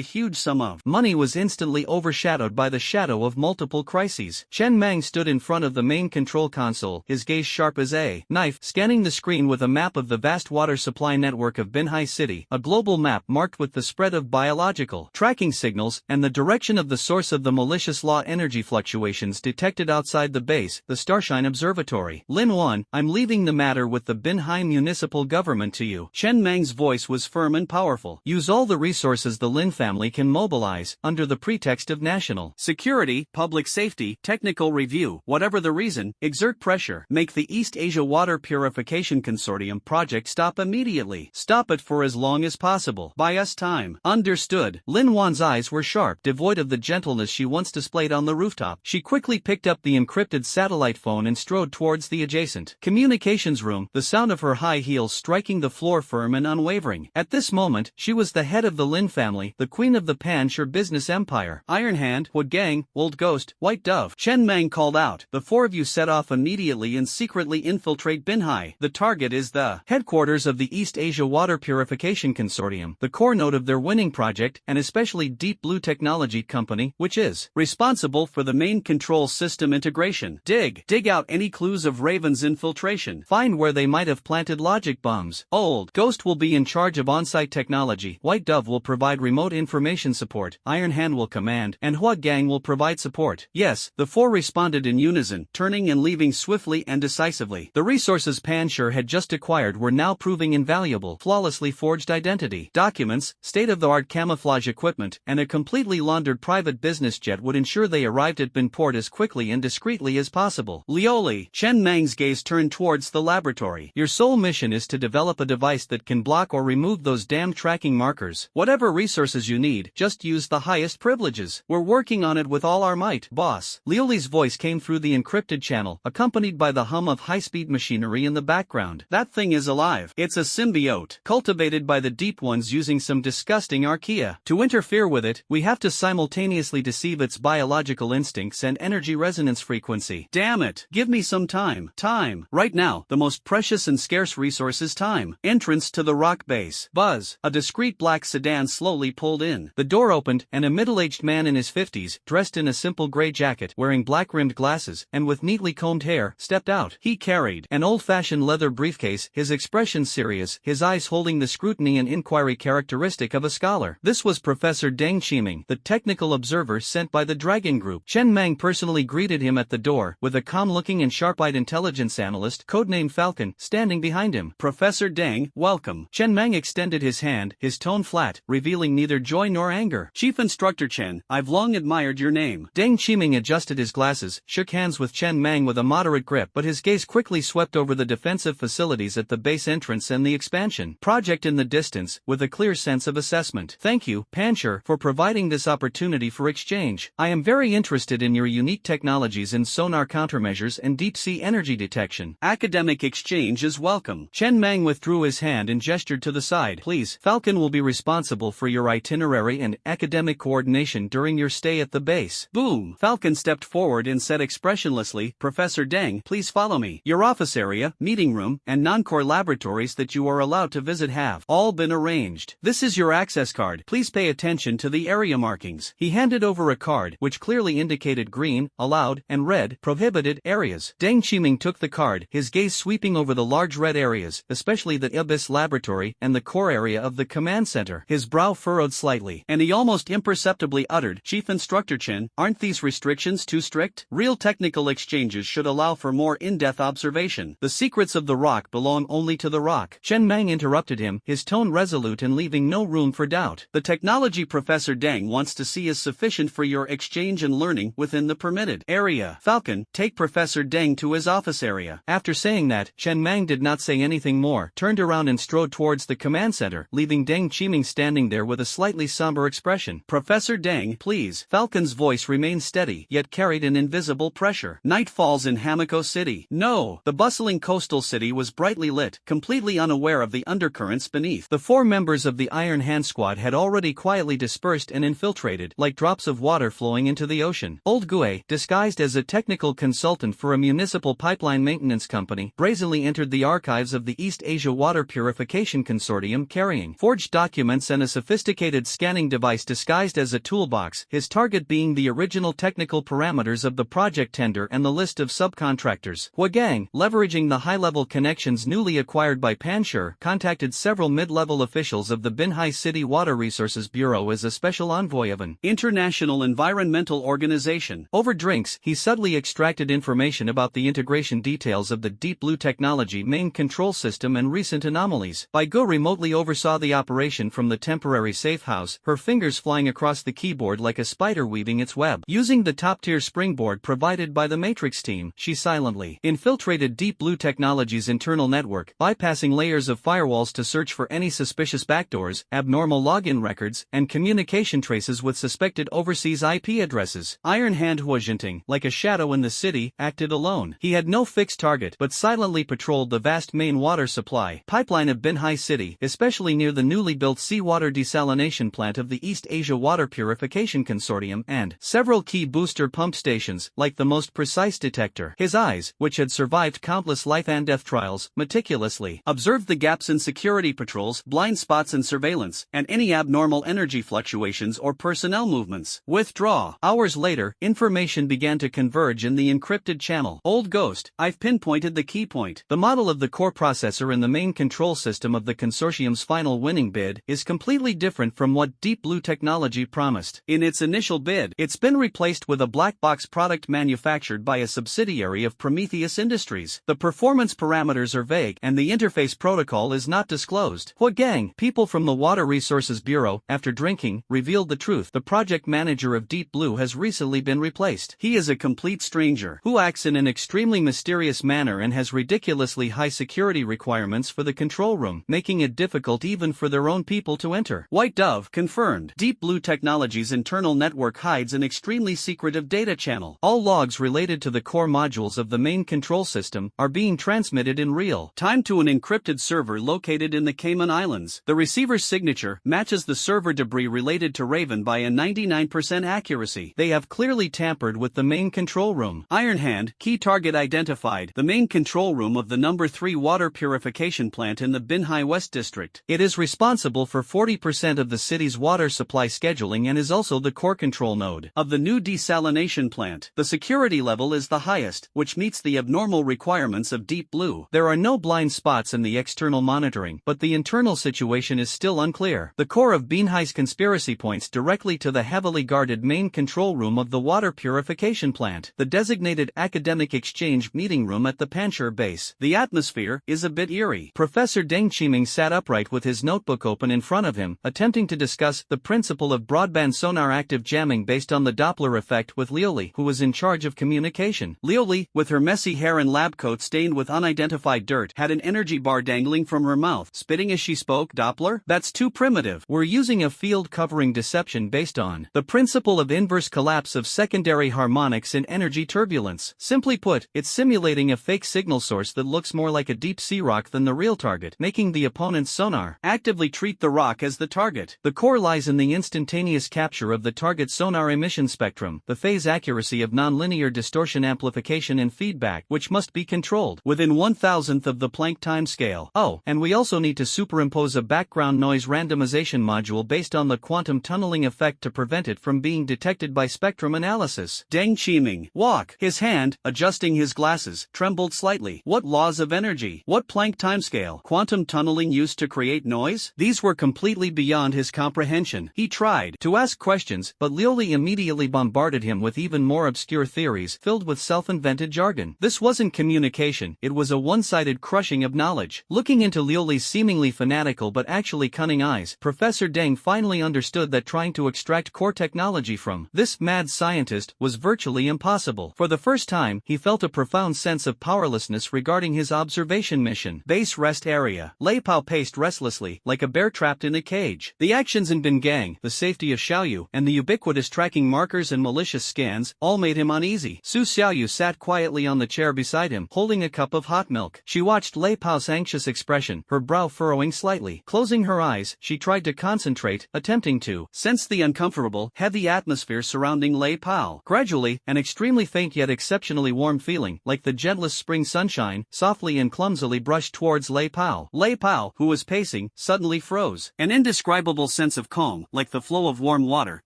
huge sum of money was instantly overshadowed by the shadow of multiple crises. Chen Mang stood in front of the main control console, his gaze sharp as a knife, scanning the screen with a map of the vast water supply network of Binhai City, a global map marked with the spread of biological tracking signals and the direction of the source of the malicious law energy fluctuations detected outside the base, the Starshine Observatory. Lin Wan, I'm leaving the matter with the Binhai municipal government to you. Chen Mang's voice was firm and powerful. Use all the resources the Lin family can mobilize, under the pretext of national security, public safety, technical review, whatever the reason, exert pressure. Make the East Asia Water Purification Consortium project stop immediately. Stop it for as long as possible. Buy us time. Understood. Lin Wan's eyes were sharp, devoid of the gentleness she once displayed on the rooftop. She quickly picked up the encrypted satellite phone and strode towards the adjacent communications room, the sound of her high heels striking the floor firm and unwavering. At this moment, she was the head of the Lin family, the queen of the Pan-Shur business empire. Iron Hand, Wood Gang, Old Ghost, White Dove. Chen Mang called out. The four of you set off immediately and secretly infiltrate Binhai. The target is the headquarters of the East Asia Water Purification Consortium, the core node of their winning project, and especially Deep Blue Technology Company, which is responsible for the main control system integration. Dig out any clues of Raven's infiltration. Find where they might have planted logic bombs. Old Ghost will be in charge of on-site technology, White Dove will provide remote information support, Iron Hand will command, and Hua Gang will provide support. Yes, the four responded in unison, turning and leaving swiftly and decisively. The resources Pan-Shur had just acquired were now proving invaluable. Flawlessly forged identity, documents, state-of-the-art camouflage equipment, and a completely laundered private business jet would ensure they arrived at Binport as quickly and discreetly as possible. Lioli, Chen Mang's gaze turned towards the laboratory. Your sole mission is to develop a device that can block or remove those damn tracking markers. Whatever resources you need, just use the highest privileges. We're working on it with all our might, boss. Lioli's voice came through the encrypted channel, accompanied by the hum of high-speed machinery in the background. That thing is alive. It's a symbiote, cultivated by the Deep Ones using some disgusting archaea. To interfere with it, we have to simultaneously deceive its biological instincts and energy resonance frequency. Damn it. Give me some time. Time. Right now, the most precious and scarce resource is time. Entrance to the rock base. Buzz. A discreet black sedan slowly pulled in. The door opened, and a middle-aged man in his 50s, dressed in a simple gray jacket, wearing black-rimmed glasses, and with neatly combed hair, stepped out. He carried an old-fashioned leather briefcase, his expression serious, his eyes holding the scrutiny and inquiry characteristic of a scholar. This was Professor Deng Qiming, the technical observer sent by the Dragon Group. Chen Mang personally greeted him at the door, with a calm-looking and sharp-eyed intelligence analyst, codenamed Falcon, standing behind him. Professor Deng, welcome. Chen Mang extended his hand, his tone flat, revealing neither joy nor anger. Chief Instructor Chen, I've long admired your name. Deng Qiming adjusted his glasses, shook hands with Chen Mang with a moderate grip, but his gaze quickly swept over the defensive facilities at the base entrance and the expansion project in the distance, with a clear sense of assessment. Thank you, Pan-Shur, for providing this opportunity for exchange. I am very interested in your unique technologies in sonar countermeasures and deep-sea energy detection. Academic exchange is welcome. Chen Mang withdrew his hand and gestured to the side. Please, Falcon will be responsible for your itinerary and academic coordination during your stay at the base. Boom! Falcon stepped forward and said expressionlessly, Professor Deng, please follow me. Your office area, meeting room, and non-core laboratories that you are allowed to visit have all been arranged. This is your access card. Please pay attention to the area markings. He handed over a card, which clearly indicated green, allowed, and red, prohibited areas. Deng Qiming took the card, his gaze sweeping over the large red areas, especially the Abyss Laboratory and the core area of the command center. His brow furrowed slightly, and he almost imperceptibly uttered, Chief Instructor Chen, aren't these restrictions too strict? Real technical exchanges should allow for more in-depth observation. The secrets of the rock belong only to the rock. Chen Mang interrupted him, his tone resolute and leaving no room for doubt. The technology Professor Deng wants to see is sufficient for your exchange and learning within the permitted area. Falcon, take Professor Deng to his office area. After saying that, Chen Mang did not say anything more, turned around and strode towards the command center, leaving Deng Qiming standing there with a slightly somber expression. Professor Deng, please. Falcon's voice remained steady, yet carried an invisible pressure. Night falls in Hamiko City. No, the bustling coastal city was brightly lit, completely unaware of the undercurrents beneath. The 4 members of the Iron Hand Squad had already quietly dispersed and infiltrated, like drops of water flowing into the ocean. Old Gue, disguised as a technical consultant for a municipal pipeline maintenance company, brazenly entered the archives of the East Asia Water Purification Consortium carrying forged documents and a sophisticated scanning device disguised as a toolbox, his target being the original technical parameters of the project tender and the list of subcontractors. Huagang, leveraging the high-level connections newly acquired by Panshur, contacted several mid-level officials of the Binhai City Water Resources Bureau as a special envoy of an international environmental organization. Over drinks, he subtly extracted information about the integration details of the Deep Blue technology main control system and recent anomalies. Bai Gu remotely oversaw the operation from the temporary safe house, her fingers flying across the keyboard like a spider weaving its web. Using the top-tier springboard provided by the Matrix team, she silently infiltrated Deep Blue Technology's internal network, bypassing layers of firewalls to search for any suspicious backdoors, abnormal login records, and communication traces with suspected overseas IP addresses. Iron Hand Huajinting, like a shadow in the city, acted alone. He had no fixed target but silently patrolled the vast main water supply pipeline of Binhai City, especially near the newly built seawater desalination plant of the East Asia Water Purification Consortium and several key booster pump stations, like the most precise detector. His eyes, which had survived countless life and death trials, meticulously observed the gaps in security patrols, blind spots in surveillance, and any abnormal energy fluctuations or personnel movements. Withdraw. Hours later, information began to converge in the encrypted channel. Old Ghost, I've pinpointed the key point. The model of the core processor in the main control system of the consortium's final winning bid is completely different from what Deep Blue Technology promised. In its initial bid, it's been replaced with a black box product manufactured by a subsidiary of Prometheus Industries. The performance parameters are vague and the interface protocol is not disclosed. Huagang, people from the Water Resources Bureau, after drinking, revealed the truth. The project manager of Deep Blue has recently been replaced. He is a complete stranger who acts in an extremely mysterious manner and has ridiculously high security requirements for the control room, making it difficult even for their own people to enter. White Dove, confirmed. Deep Blue Technology's internal network hides an extremely secretive data channel. All logs related to the core modules of the main control system are being transmitted in real time to an encrypted server located in the Cayman Islands. The receiver's signature matches the server debris related to Raven by a 99% accuracy. They have clearly tampered with the main control room. Iron Hand, key target identified. The main control room of the number 3 water purification plant in the Binhai West District. It is responsible for 40% of the city's water supply scheduling and is also the core control node of the new desalination plant. The security level is the highest, which meets the abnormal requirements of Deep Blue. There are no blind spots in the external monitoring, but the internal situation is still unclear. The core of Binhai's conspiracy points directly to the heavily guarded main control room of the water purification plant, the designated academic exchange meeting room at the Panshur base. The atmosphere is a bit eerie. Professor Deng Qiming sat upright with his notebook open in front of him, attempting to discuss the principle of broadband sonar active jamming based on the Doppler effect with Liuli, who was in charge of communication. Liuli, with her messy hair and lab coat stained with unidentified dirt, had an energy bar dangling from her mouth, spitting as she spoke. Doppler? That's too primitive. We're using a field covering deception based on the principle of inverse collapse of secondary harmonics in energy turbulence. Simply put, it's simulating a fake signal source that looks more like a deep sea rock than the real target, making the opponent's sonar actively treat the rock as the target. The core lies in the instantaneous capture of the target sonar emission spectrum, the phase accuracy of nonlinear distortion amplification and feedback, which must be controlled within 1/1000th of the Planck time scale. Oh, and we also need to superimpose a background noise randomization module based on the quantum tunneling effect to prevent it from being detected by spectrum analysis. Deng Qiming, walk. His hand, adjusting his glasses, trembled slightly. What laws of energy? What Planck timescale? Quantum tunneling used to create noise? These were completely beyond his comprehension. He tried to ask questions, but Liuli immediately bombarded him with even more obscure theories filled with self-invented jargon. This wasn't communication, it was a one-sided crushing of knowledge. Looking into Liuli's seemingly fanatical but actually cunning eyes, Professor Deng finally understood that trying to extract core technology from this mad scientist scientist was virtually impossible. For the first time, he felt a profound sense of powerlessness regarding his observation mission. Base rest area. Lei Pao paced restlessly, like a bear trapped in a cage. The actions in Bingang, the safety of Xiaoyu, and the ubiquitous tracking markers and malicious scans all made him uneasy. Su Xiaoyu sat quietly on the chair beside him, holding a cup of hot milk. She watched Lei Pao's anxious expression, her brow furrowing slightly. Closing her eyes, she tried to concentrate, attempting to sense the uncomfortable, heavy atmosphere surrounding Lei Pao. Gradually, an extremely faint yet exceptionally warm feeling, like the gentlest spring sunshine, softly and clumsily brushed towards Lei Pao. Lei Pao, who was pacing, suddenly froze. An indescribable sense of calm, like the flow of warm water,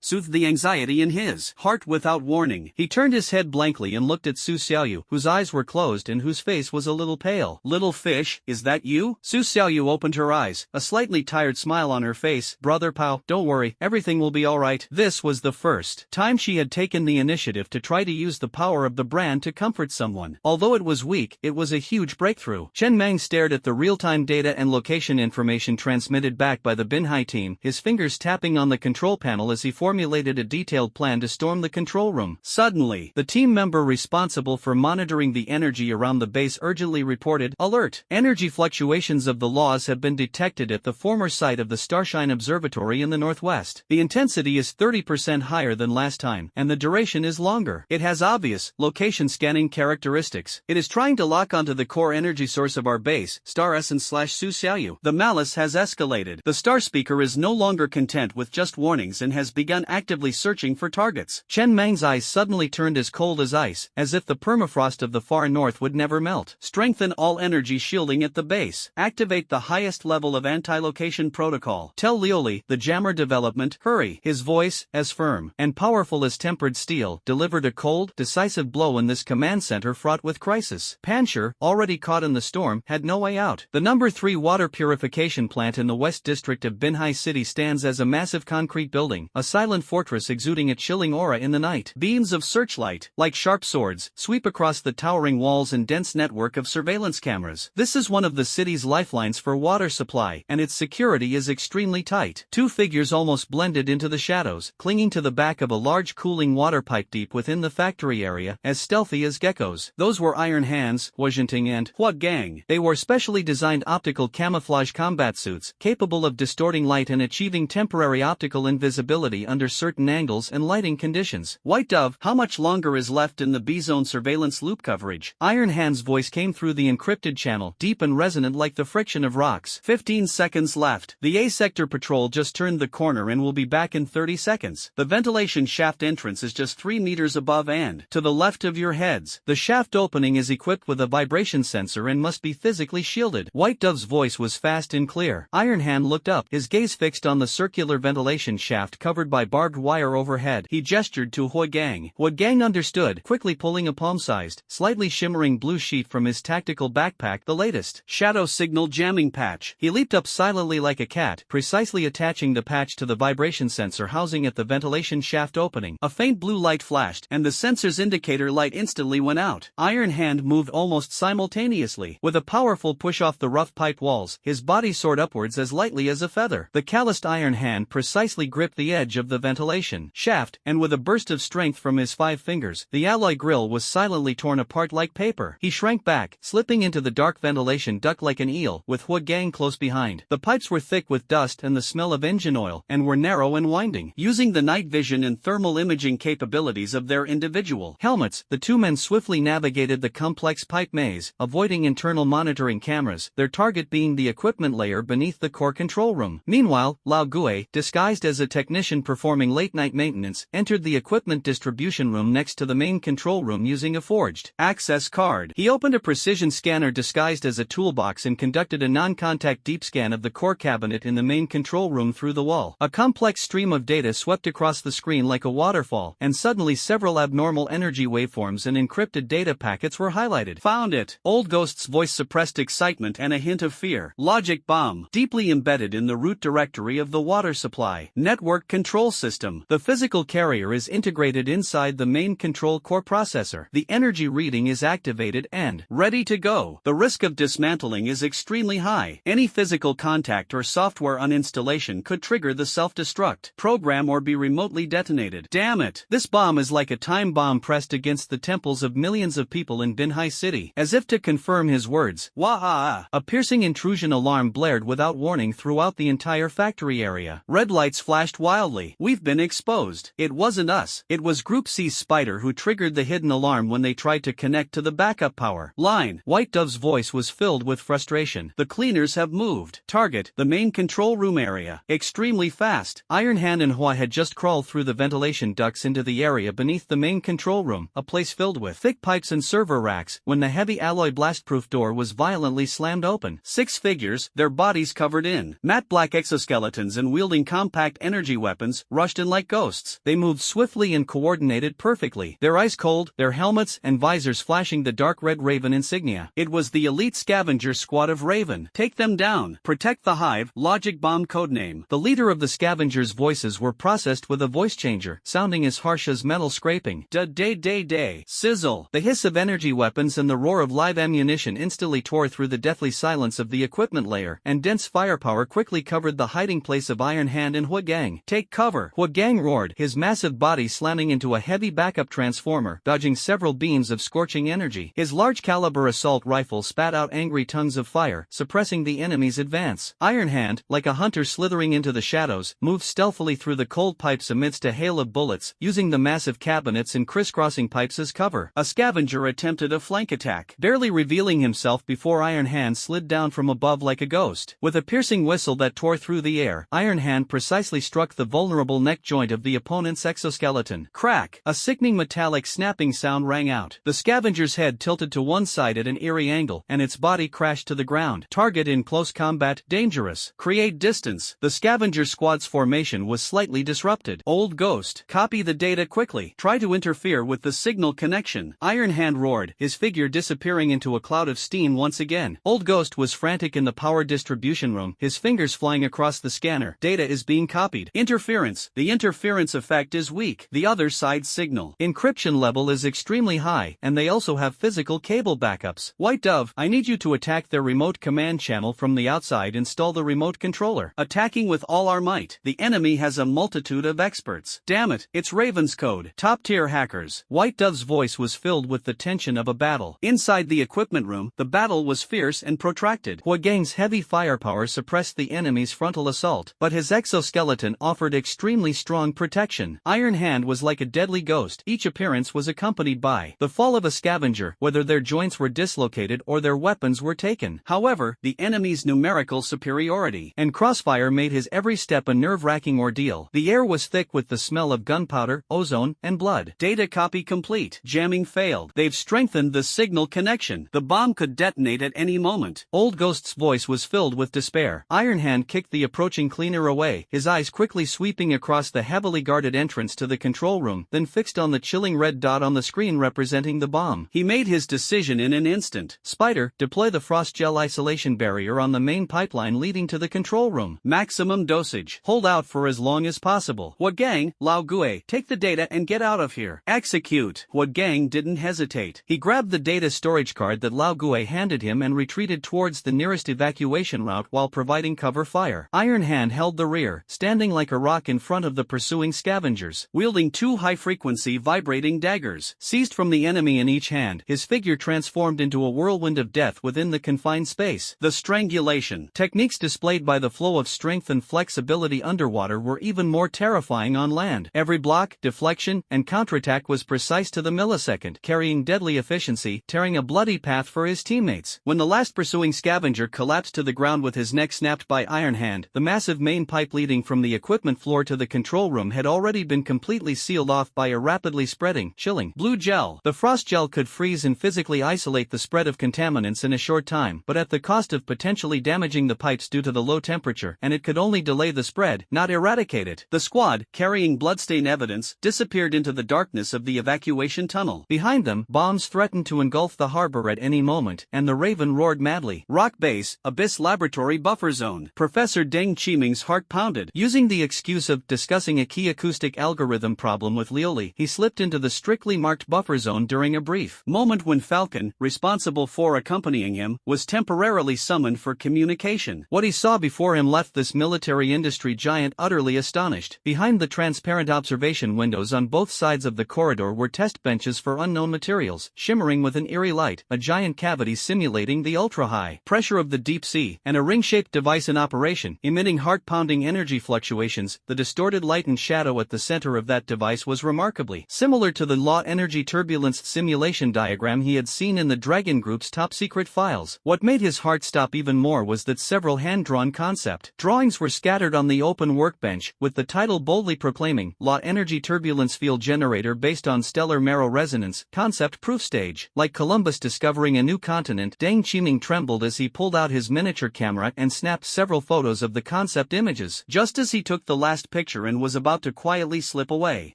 soothed the anxiety in his heart without warning. He turned his head blankly and looked at Su Xiaoyu, whose eyes were closed and whose face was a little pale. "Little fish, is that you?" Su Xiaoyu opened her eyes, a slightly tired smile on her face. "Brother Pao, don't worry, everything will be alright." This was the first time she had taken the initiative to try to use the power of the brand to comfort someone. Although it was weak, it was a huge breakthrough. Chen Meng stared at the real-time data and location information transmitted back by the Binhai team, his fingers tapping on the control panel as he formulated a detailed plan to storm the control room. Suddenly, the team member responsible for monitoring the energy around the base urgently reported, "Alert! Energy fluctuations of the laws have been detected at the former site of the Starshine Observatory in the northwest. The intensity is 30% higher than last time, and the duration is longer. It has obvious, location scanning characteristics. It is trying to lock onto the core energy source of our base, Star Essence/Su Xiaoyu." The malice has escalated. The Star Speaker is no longer content with just warnings and has begun actively searching for targets. Chen Meng's eyes suddenly turned as cold as ice, as if the permafrost of the far north would never melt. "Strengthen all energy shielding at the base. Activate the highest level of anti-location protocol. Tell Lioli, the jammer development, hurry." His voice, as firm and powerful as tempered steel, delivered a cold, decisive blow in this command center fraught with crisis. Pancher, already caught in the storm, had no way out. The number 3 water purification plant in the west district of Binhai City stands as a massive concrete building, a silent fortress exuding a chilling aura in the night. Beams of searchlight, like sharp swords, sweep across the towering walls and dense network of surveillance cameras. This is one of the city's lifelines for water supply, and its security is extremely tight. 2 figures almost blended into the shadows, clinging to the back of a large cooling water pipe deep within the factory area, as stealthy as geckos. Those were Iron Hands, Huajinting and Hua Gang. They wore specially designed optical camouflage combat suits, capable of distorting light and achieving temporary optical invisibility under certain angles and lighting conditions. "White Dove, how much longer is left in the B-zone surveillance loop coverage?" Iron Hand's voice came through the encrypted channel, deep and resonant like the friction of rocks. 15 seconds left. The A-sector patrol just turned the corner and will be back in 30 seconds. The ventilation shaft entrance is just 3 meters above and to the left of your heads. The shaft opening is equipped with a vibration sensor and must be physically shielded. White Dove's voice was fast and clear. Iron Hand looked up, his gaze fixed on the circular ventilation shaft covered by barbed wire overhead. He gestured to Hua Gang. Hua Gang understood, quickly pulling a palm-sized, slightly shimmering blue sheet from his tactical backpack, the latest shadow signal jamming patch. He leaped up silently like a cat, precisely attaching the patch to the vibration sensor housing at the ventilation shaft opening. A faint blue light flashed, and the sensor's indicator light instantly went out. Iron Hand moved almost simultaneously. With a powerful push off the rough pipe walls, his body soared upwards as lightly as a feather. The calloused Iron Hand precisely gripped the edge of the ventilation shaft, and with a burst of strength from his 5 fingers, the alloy grill was silently torn apart like paper. He shrank back, slipping into the dark ventilation duct like an eel, with Hua Gang close behind. The pipes were thick with dust and the smell of engine oil, and were narrow and winding. Using the night vision and thermal imaging capabilities of their individual helmets, the 2 men swiftly navigated the complex pipe maze, avoiding internal monitoring cameras, their target being the equipment layer beneath the core control room. Meanwhile, Lao Gue, disguised as a technician performing late-night maintenance, entered the equipment distribution room next to the main control room using a forged access card. He opened a precision scanner disguised as a toolbox and conducted a non-contact deep scan of the core cabinet in the main control room through the wall. A complex stream of data swept across the screen like a waterfall, and suddenly several abnormal energy waveforms and encrypted data packets were highlighted. "Found it." Old Ghost's voice suppressed excitement and a hint of fear. "Logic bomb, deeply embedded in the root directory of the water supply network control system. The physical carrier is integrated inside the main control core processor. The energy reading is activated and ready to go. The risk of dismantling is extremely high. Any physical contact or software uninstallation could trigger the self-destruct program or be remotely detonated." "Damn it. it. This bomb is like a time bomb pressed against the temples of millions of people in Binhai City. As if to confirm his words, wah-ah! A piercing intrusion alarm blared without warning throughout the entire factory area. Red lights flashed wildly. We've been exposed. It wasn't us. It was Group C's Spider who triggered the hidden alarm when they tried to connect to the backup power line. White Dove's voice was filled with frustration. The cleaners have moved. Target, the main control room area. Extremely fast. Iron Hand and Hua had just crawled through the ventilation ducts into the area beneath the main control room, a place filled with thick pipes and server racks, when the heavy alloy blast-proof door was violently slammed open. 6 figures, their bodies covered in matte black exoskeletons and wielding compact energy weapons, rushed in like ghosts. They moved swiftly and coordinated perfectly, their eyes cold, their helmets and visors flashing the dark red Raven insignia. It was the elite scavenger squad of Raven. Take them down. Protect the hive. Logic Bomb codename. The leader of the scavengers' voices were processed with a voice changer, sounding as harsh as metal scraping. Da-day-day-day. Sizzle. The hiss of energy weapons and the roar of live ammunition instantly tore through the deathly silence of the equipment layer, and dense firepower quickly covered the hiding place of Iron Hand and Hua Gang. Take cover. Hua Gang roared, his massive body slamming into a heavy backup transformer, dodging several beams of scorching energy. His large-caliber assault rifle spat out angry tongues of fire, suppressing the enemy's advance. Iron Hand, like a hunter slithering into the shadows, moved stealthily through the cold pipes amidst a hail of bullets, using the massive cabinets and crisscrossing pipes as cover. A scavenger attempted a flank attack, barely revealing himself before Iron Hand slid down from above like a ghost. With a piercing whistle that tore through the air, Iron Hand precisely struck the vulnerable neck joint of the opponent's exoskeleton. Crack! A sickening metallic snapping sound rang out. The scavenger's head tilted to one side at an eerie angle, and its body crashed to the ground. Target in close combat, dangerous. Create distance. The scavenger squad's formation was slightly disrupted. Old Ghost, copy the data quickly. Try to interfere with the signal connection. Iron Hand roared, his figure disappearing into a cloud of steam once again. Old Ghost was frantic in the power distribution room, his fingers flying across the scanner. Data is being copied. Interference. The interference effect is weak. The other side's signal encryption level is extremely high, and they also have physical cable backups. White Dove, I need you to attack their remote command channel from the outside. Install the remote controller. Attacking with all our might. The enemy has a multitude of experts. Damn it, it's Raven's code. Top-tier hackers. White Dove's voice was filled with the tension of a battle. Inside the equipment room, the battle was fierce and protracted. Hua Gang's heavy firepower suppressed the enemy's frontal assault, but his exoskeleton offered extremely strong protection. Iron Hand was like a deadly ghost. Each appearance was accompanied by the fall of a scavenger, whether their joints were dislocated or their weapons were taken. However, the enemy's numerical superiority and crossfire made his every step a nerve-wracking ordeal. The air was thick with the smell of gunpowder, ozone, and blood. Data copy complete. Jamming failed. They've strengthened the signal connection. The bomb could detonate at any moment. Old Ghost's voice was filled with despair. Iron Hand kicked the approaching cleaner away, his eyes quickly sweeping across the heavily guarded entrance to the control room, then fixed on the chilling red dot on the screen representing the bomb. He made his decision in an instant. Spider, deploy the frost gel isolation barrier on the main pipeline leading to the control room. Maximum dosage. Hold out for as long as possible. Hua Gang, Lao Gue, take the data and get out of here. Execute. Hua Gang didn't hesitate. He grabbed the data storage card that Lao Gue handed him and retreated towards the nearest evacuation route while providing cover fire. Iron Hand held the rear, standing like a rock in front of the pursuing scavengers, wielding 2 high-frequency vibrating daggers. Seized from the enemy in each hand, his figure transformed into a whirlwind of death within the confined space. The strangulation techniques displayed by the flow of strength and flexibility underwater were even more terrifying on land. Every block, deflection, and counterattack was precise to the millisecond, carrying deadly efficiency, tearing a bloody path for his teammates. When the last pursuing scavenger collapsed to the ground with his neck snapped by Iron Hand, the massive main pipe leading from the equipment floor to the control room had already been completely sealed off by a rapidly spreading, chilling blue gel. The frost gel could freeze and physically isolate the spread of contaminants in a short time, but at the cost of potentially damaging the pipes due to the low temperature, and it could only delay the spread, not eradicate it. The squad, carrying bloodstain evidence, disappeared into the darkness of the evacuation tunnel. Behind them, bombs threatened to engulf the harbor at any moment, and the Raven roared madly. Rock Base, Abyss Laboratory Buffer Zone. Professor Deng Qiming's heart pounded. Using the excuse of discussing a key acoustic algorithm problem with Lioli, he slipped into the strictly marked buffer zone during a brief moment when Falcon, responsible for accompanying him, was temporarily summoned for communication. What he saw before him left this military industry giant utterly astonished. Behind the transparent observation ventilation windows on both sides of the corridor were test benches for unknown materials, shimmering with an eerie light, a giant cavity simulating the ultra-high pressure of the deep sea, and a ring-shaped device in operation, emitting heart-pounding energy fluctuations. The distorted light and shadow at the center of that device was remarkably similar to the low-energy turbulence simulation diagram he had seen in the Dragon Group's top-secret files. What made his heart stop even more was that several hand-drawn concept drawings were scattered on the open workbench, with the title boldly proclaiming, Low Energy Turbulence Field Generator based on Stellar Marrow Resonance, Concept Proof Stage. Like Columbus discovering a new continent, Deng Qiming trembled as he pulled out his miniature camera and snapped several photos of the concept images. Just as he took the last picture and was about to quietly slip away,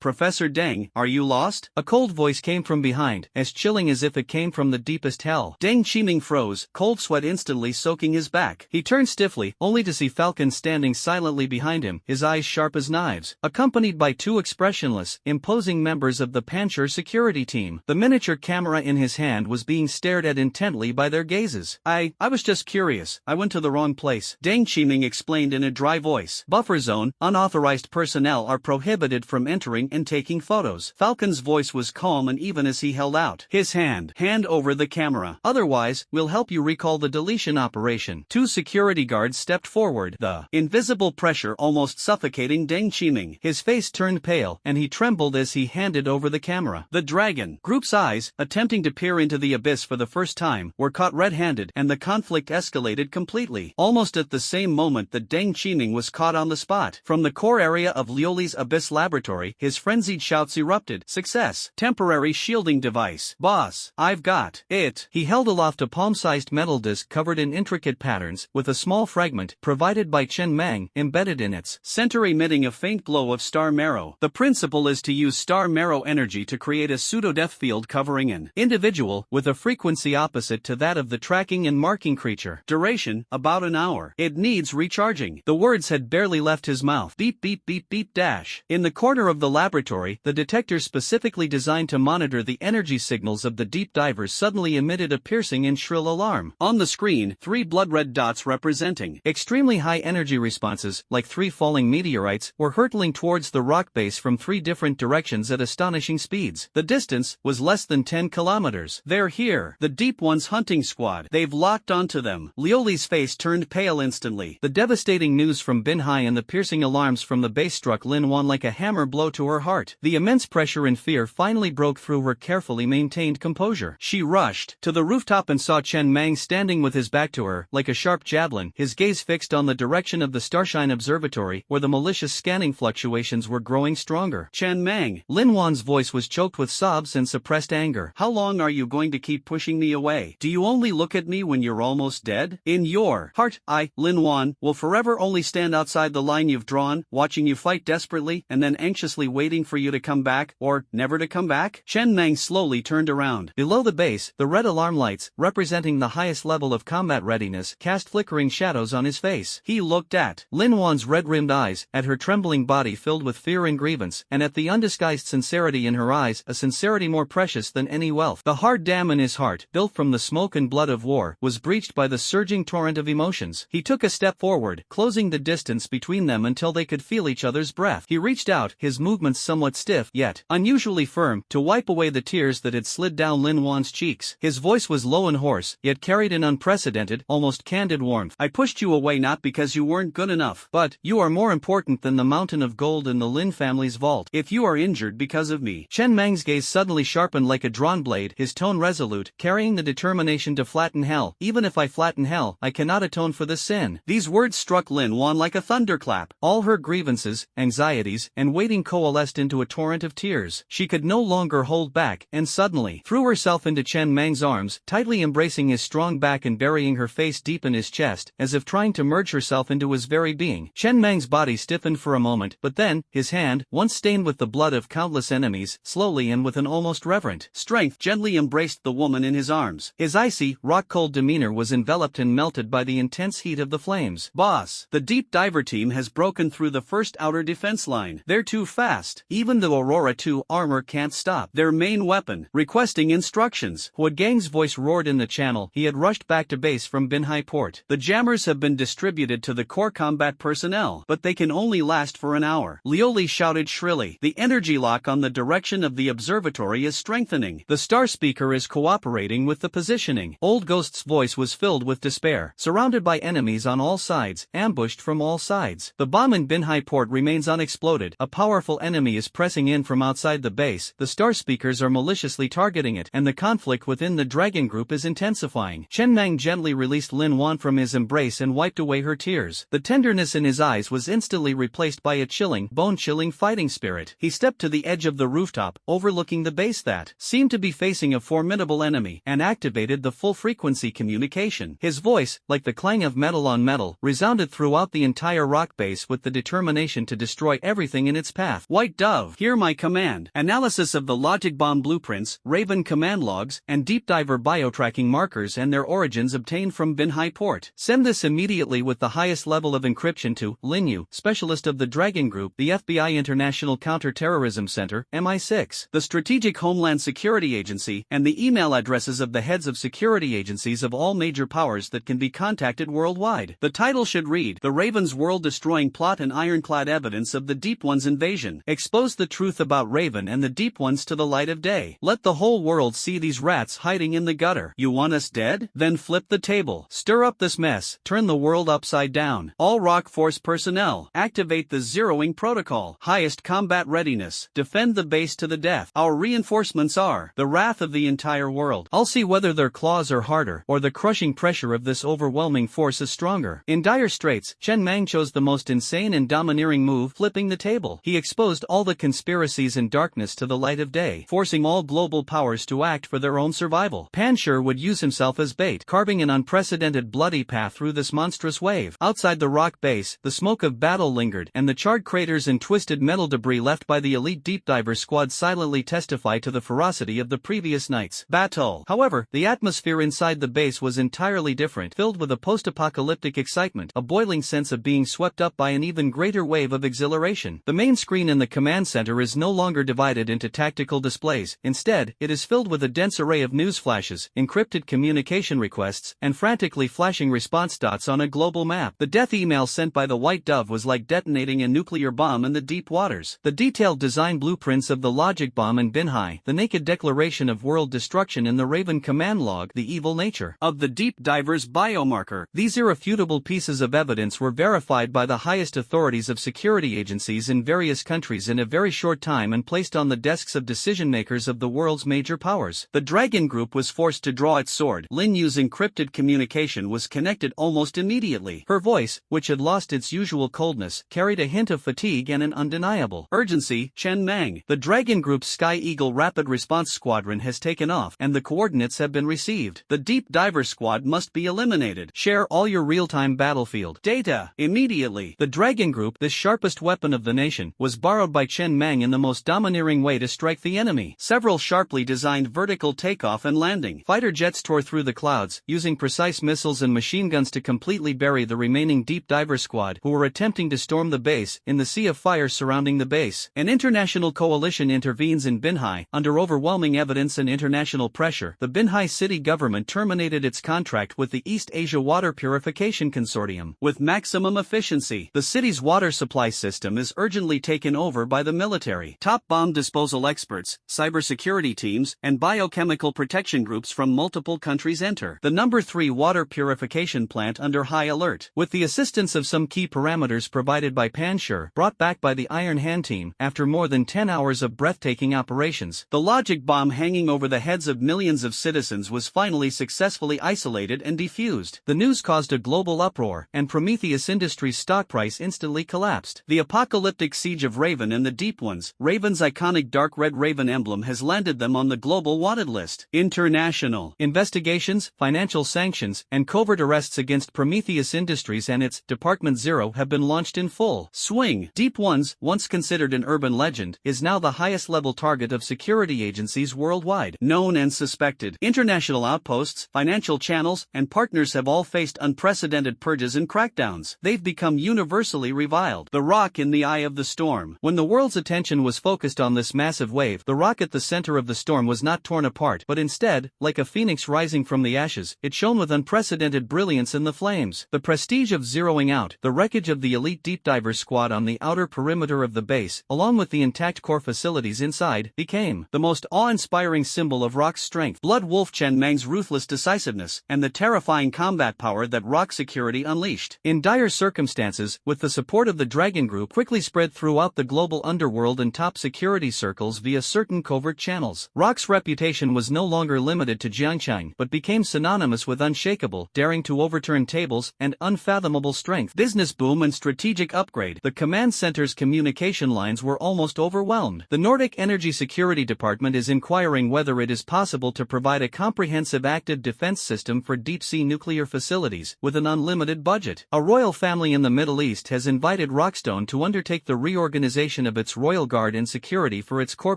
Professor Deng, are you lost? A cold voice came from behind, as chilling as if it came from the deepest hell. Deng Qiming froze, cold sweat instantly soaking his back. He turned stiffly, only to see Falcon standing silently behind him, his eyes sharp as knives, accompanied by two expressionless, imposing members of the Pancher security team. The miniature camera in his hand was being stared at intently by their gazes. I was just curious. I went to the wrong place, Deng Qiming explained in a dry voice. Buffer zone, unauthorized personnel are prohibited from entering and taking photos. Falcon's voice was calm and even as he held out his hand over the camera. Otherwise, we'll help you recall the deletion operation. Two security guards stepped forward, the invisible pressure almost suffocating Deng Qiming. His face turned pale, and he trembled as he handed over the camera. The Dragon Group's eyes, attempting to peer into the abyss for the first time, were caught red-handed, and the conflict escalated completely. Almost at the same moment that Deng Qiming was caught on the spot. From the core area of Liuli's Abyss Laboratory, his frenzied shouts erupted. Success. Temporary shielding device. Boss, I've got it. He held aloft a palm-sized metal disc covered in intricate patterns, with a small fragment, provided by Chen Mang, embedded in its center emitting a faint glow of star marrow. The principle is to use star marrow energy to create a pseudo-depth field covering an individual, with a frequency opposite to that of the tracking and marking creature. Duration, about an hour. It needs recharging. The words had barely left his mouth. Beep beep beep beep dash. In the corner of the laboratory, the detector specifically designed to monitor the energy signals of the deep divers suddenly emitted a piercing and shrill alarm. On the screen, three blood-red dots representing extremely high energy responses, like three falling meteorites, were hurtling towards the rock base from three different directions at astonishing speeds. The distance was less than 10 kilometers. They're here. The Deep One's hunting squad. They've locked onto them. Liuli's face turned pale instantly. The devastating news from Binhai and the piercing alarms from the base struck Lin Wan like a hammer blow to her heart. The immense pressure and fear finally broke through her carefully maintained composure. She rushed to the rooftop and saw Chen Mang standing with his back to her, like a sharp javelin, his gaze fixed on the direction of the Starshine Observatory, where the malicious scanning fluctuations were growing stronger. Chen Mang. Lin Wan's voice was choked with sobs and suppressed anger. How long are you going to keep pushing me away? Do you only look at me when you're almost dead? In your heart, I, Lin Wan, will forever only stand outside the line you've drawn, watching you fight desperately, and then anxiously waiting for you to come back, or never to come back? Chen Mang slowly turned around. Below the base, the red alarm lights, representing the highest level of combat readiness, cast flickering shadows on his face. He looked at Lin Wan's red-rimmed eyes, at her trembling body filled with fear and grievance, and at the undisguised sincerity in her eyes, a sincerity more precious than any wealth. The hard dam in his heart, built from the smoke and blood of war, was breached by the surging torrent of emotions. He took a step forward, closing the distance between them until they could feel each other's breath. He reached out, his movements somewhat stiff, yet unusually firm, to wipe away the tears that had slid down Lin Wan's cheeks. His voice was low and hoarse, yet carried an unprecedented, almost candid warmth. I pushed you away not because you weren't good enough, but you are more important than the mountain of gold in the Lin family's vault. If you are injured because of me. Chen Mang's gaze suddenly sharpened like a drawn blade, his tone resolute, carrying the determination to flatten hell. Even if I flatten hell, I cannot atone for the sin. These words struck Lin Wan like a thunderclap. All her grievances, anxieties, and waiting coalesced into a torrent of tears. She could no longer hold back, and suddenly threw herself into Chen Mang's arms, tightly embracing his strong back and burying her face deep in his chest, as if trying to merge herself into his very being. Chen Mang's body stiffened for a moment, but then, his hand, once stained with the blood of countless enemies, slowly and with an almost reverent strength gently embraced the woman in his arms. His icy, rock-cold demeanor was enveloped and melted by the intense heat of the flames. Boss, the deep diver team has broken through the first outer defense line. They're too fast. Even the Aurora 2 armor can't stop their main weapon. Requesting instructions. Hua Gang's voice roared in the channel. He had rushed back to base from Binhai Port. The jammers have been distributed to the core combat personnel, but they can only last for an hour. Liuli shouted shrilly. The energy lock on the direction of the observatory is strengthening. The star speaker is cooperating with the positioning. Old Ghost's voice was filled with despair. Surrounded by enemies on all sides, ambushed from all sides. The bomb in Binhai port remains unexploded. A powerful enemy is pressing in from outside the base. The star speakers are maliciously targeting it, and the conflict within the Dragon Group is intensifying. Chen Mang gently released Lin Wan from his embrace and wiped away her tears. The tenderness in his eyes was instantly replaced by a chilling, bone-chilling fighting spirit. He stepped to the edge of the rooftop, overlooking the base that seemed to be facing a formidable enemy, and activated the full-frequency communication. His voice, like the clang of metal on metal, resounded throughout the entire rock base with the determination to destroy everything in its path. White Dove, hear my command. Analysis of the logic bomb blueprints, Raven command logs, and deep diver biotracking markers and their origins obtained from Binhai port. Send this immediately with the highest level of encryption to Lin Yu, specialist of the Dragon Group, the FBI International Counter-Terrorism Center, MI6, the Strategic Homeland Security Agency, and the email addresses of the heads of security agencies of all major powers that can be contacted worldwide. The title should read, The Raven's World-Destroying Plot and Ironclad Evidence of the Deep One's Invasion. Expose the truth about Raven and the Deep Ones to the light of day. Let the whole world see these rats hiding in the gutter. You want us dead? Then flip the table. Stir up this mess. Turn the world upside down. All Rock Force personnel, activate the zeroing protocol. Highest combat readiness. Defend the base to the death. Our reinforcements are the wrath of the entire world. I'll see whether their claws are harder, or the crushing pressure of this overwhelming force is stronger. In dire straits, Chen Mang chose the most insane and domineering move, flipping the table. He exposed all the conspiracies and darkness to the light of day, forcing all global powers to act for their own survival. Pan Shi would use himself as bait, carving an unprecedented bloody path through this monstrous wave. Outside the rock base, the smoke of battle lingered, and the charred craters and twisted metal debris left by the elite deep diver squad silently testify to the ferocity of the previous night's battle. However, the atmosphere inside the base was entirely different, filled with a post-apocalyptic excitement, a boiling sense of being swept up by an even greater wave of exhilaration. The main screen in the command center is no longer divided into tactical displays. Instead, it is filled with a dense array of news flashes, encrypted communication requests, and frantically flashing response dots on a global map. The death email sent by the White Dove was like detonating a nuclear bomb in the deep waters. The detailed design blueprints of the logic bomb in Binhai, the naked declaration of world destruction in the Raven command log, the evil nature of the deep diver's biomarker. These irrefutable pieces of evidence were verified by the highest authorities of security agencies in various countries in a very short time and placed on the desks of decision-makers of the world's major powers. The Dragon Group was forced to draw its sword. Lin Yu's encrypted communication was connected almost immediately. Her voice, which had lost its usual coldness, carried a hint of fatigue and an undeniable urgency. Chen Mang, the Dragon Group's Sky Eagle Rapid Response Squadron has taken off, and the coordinates have been received. The Deep Diver Squad must be eliminated. Share all your real-time battlefield data immediately. The Dragon Group, the sharpest weapon of the nation, was borrowed by Chen Mang in the most domineering way to strike the enemy. Several sharply designed vertical takeoff and landing fighter jets tore through the clouds, using precise missiles and machine guns to completely bury the remaining Deep Diver Squad, who were attempting to storm the base, in the sea of fire surrounding the base. An international coalition intervenes in Binhai. Under overwhelming evidence and international pressure, the Binhai city government terminated its contract with the East Asia Water Purification Consortium. With maximum efficiency, the city's water supply system is urgently taken over by the military. Top bomb disposal experts, cybersecurity teams, and biochemical protection groups from multiple countries enter the number 3 water purification plant under high alert. With the assistance of some key parameters provided by Pan Shi, brought back by the Iron Hand team, after more than 10 hours of breathtaking operations, the logic bomb hanging over the heads of millions of citizens was finally successfully isolated and defused. The news caused a global uproar, and Prometheus Industries' stock price instantly collapsed. The apocalyptic siege of Raven and the Deep Ones, Raven's iconic dark red Raven emblem has landed them on the global wanted list. International investigations, financial sanctions, and covert arrests against Prometheus Industries and its Department Zero have been launched in full swing. Deep Ones, once considered an urban legend, is now the highest level target of security agencies worldwide. Known and suspected international outposts, financial channels, and partners have all faced unprecedented purges and crackdowns. They've become universally reviled. The rock in the eye of the storm. When the world's attention was focused on this massive wave, the rock at the center of the storm was not torn apart, but instead, like a phoenix rising from the ashes, it shone with unprecedented brilliance in the flames. The prestige of zeroing out, the wreckage of the elite deep diver squad on the outer perimeter of of the base, along with the intact core facilities inside, became the most awe-inspiring symbol of Rock's strength. Blood Wolf Chen Mang's ruthless decisiveness, and the terrifying combat power that Rock security unleashed. In dire circumstances, with the support of the Dragon Group quickly spread throughout the global underworld and top security circles via certain covert channels, Rock's reputation was no longer limited to Jiangchang but became synonymous with unshakable, daring to overturn tables, and unfathomable strength. Business boom and strategic upgrade. The command center's communication lines were almost overwhelmed. The Nordic Energy Security Department is inquiring whether it is possible to provide a comprehensive active defense system for deep-sea nuclear facilities, with an unlimited budget. A royal family in the Middle East has invited Rockstone to undertake the reorganization of its royal guard and security for its core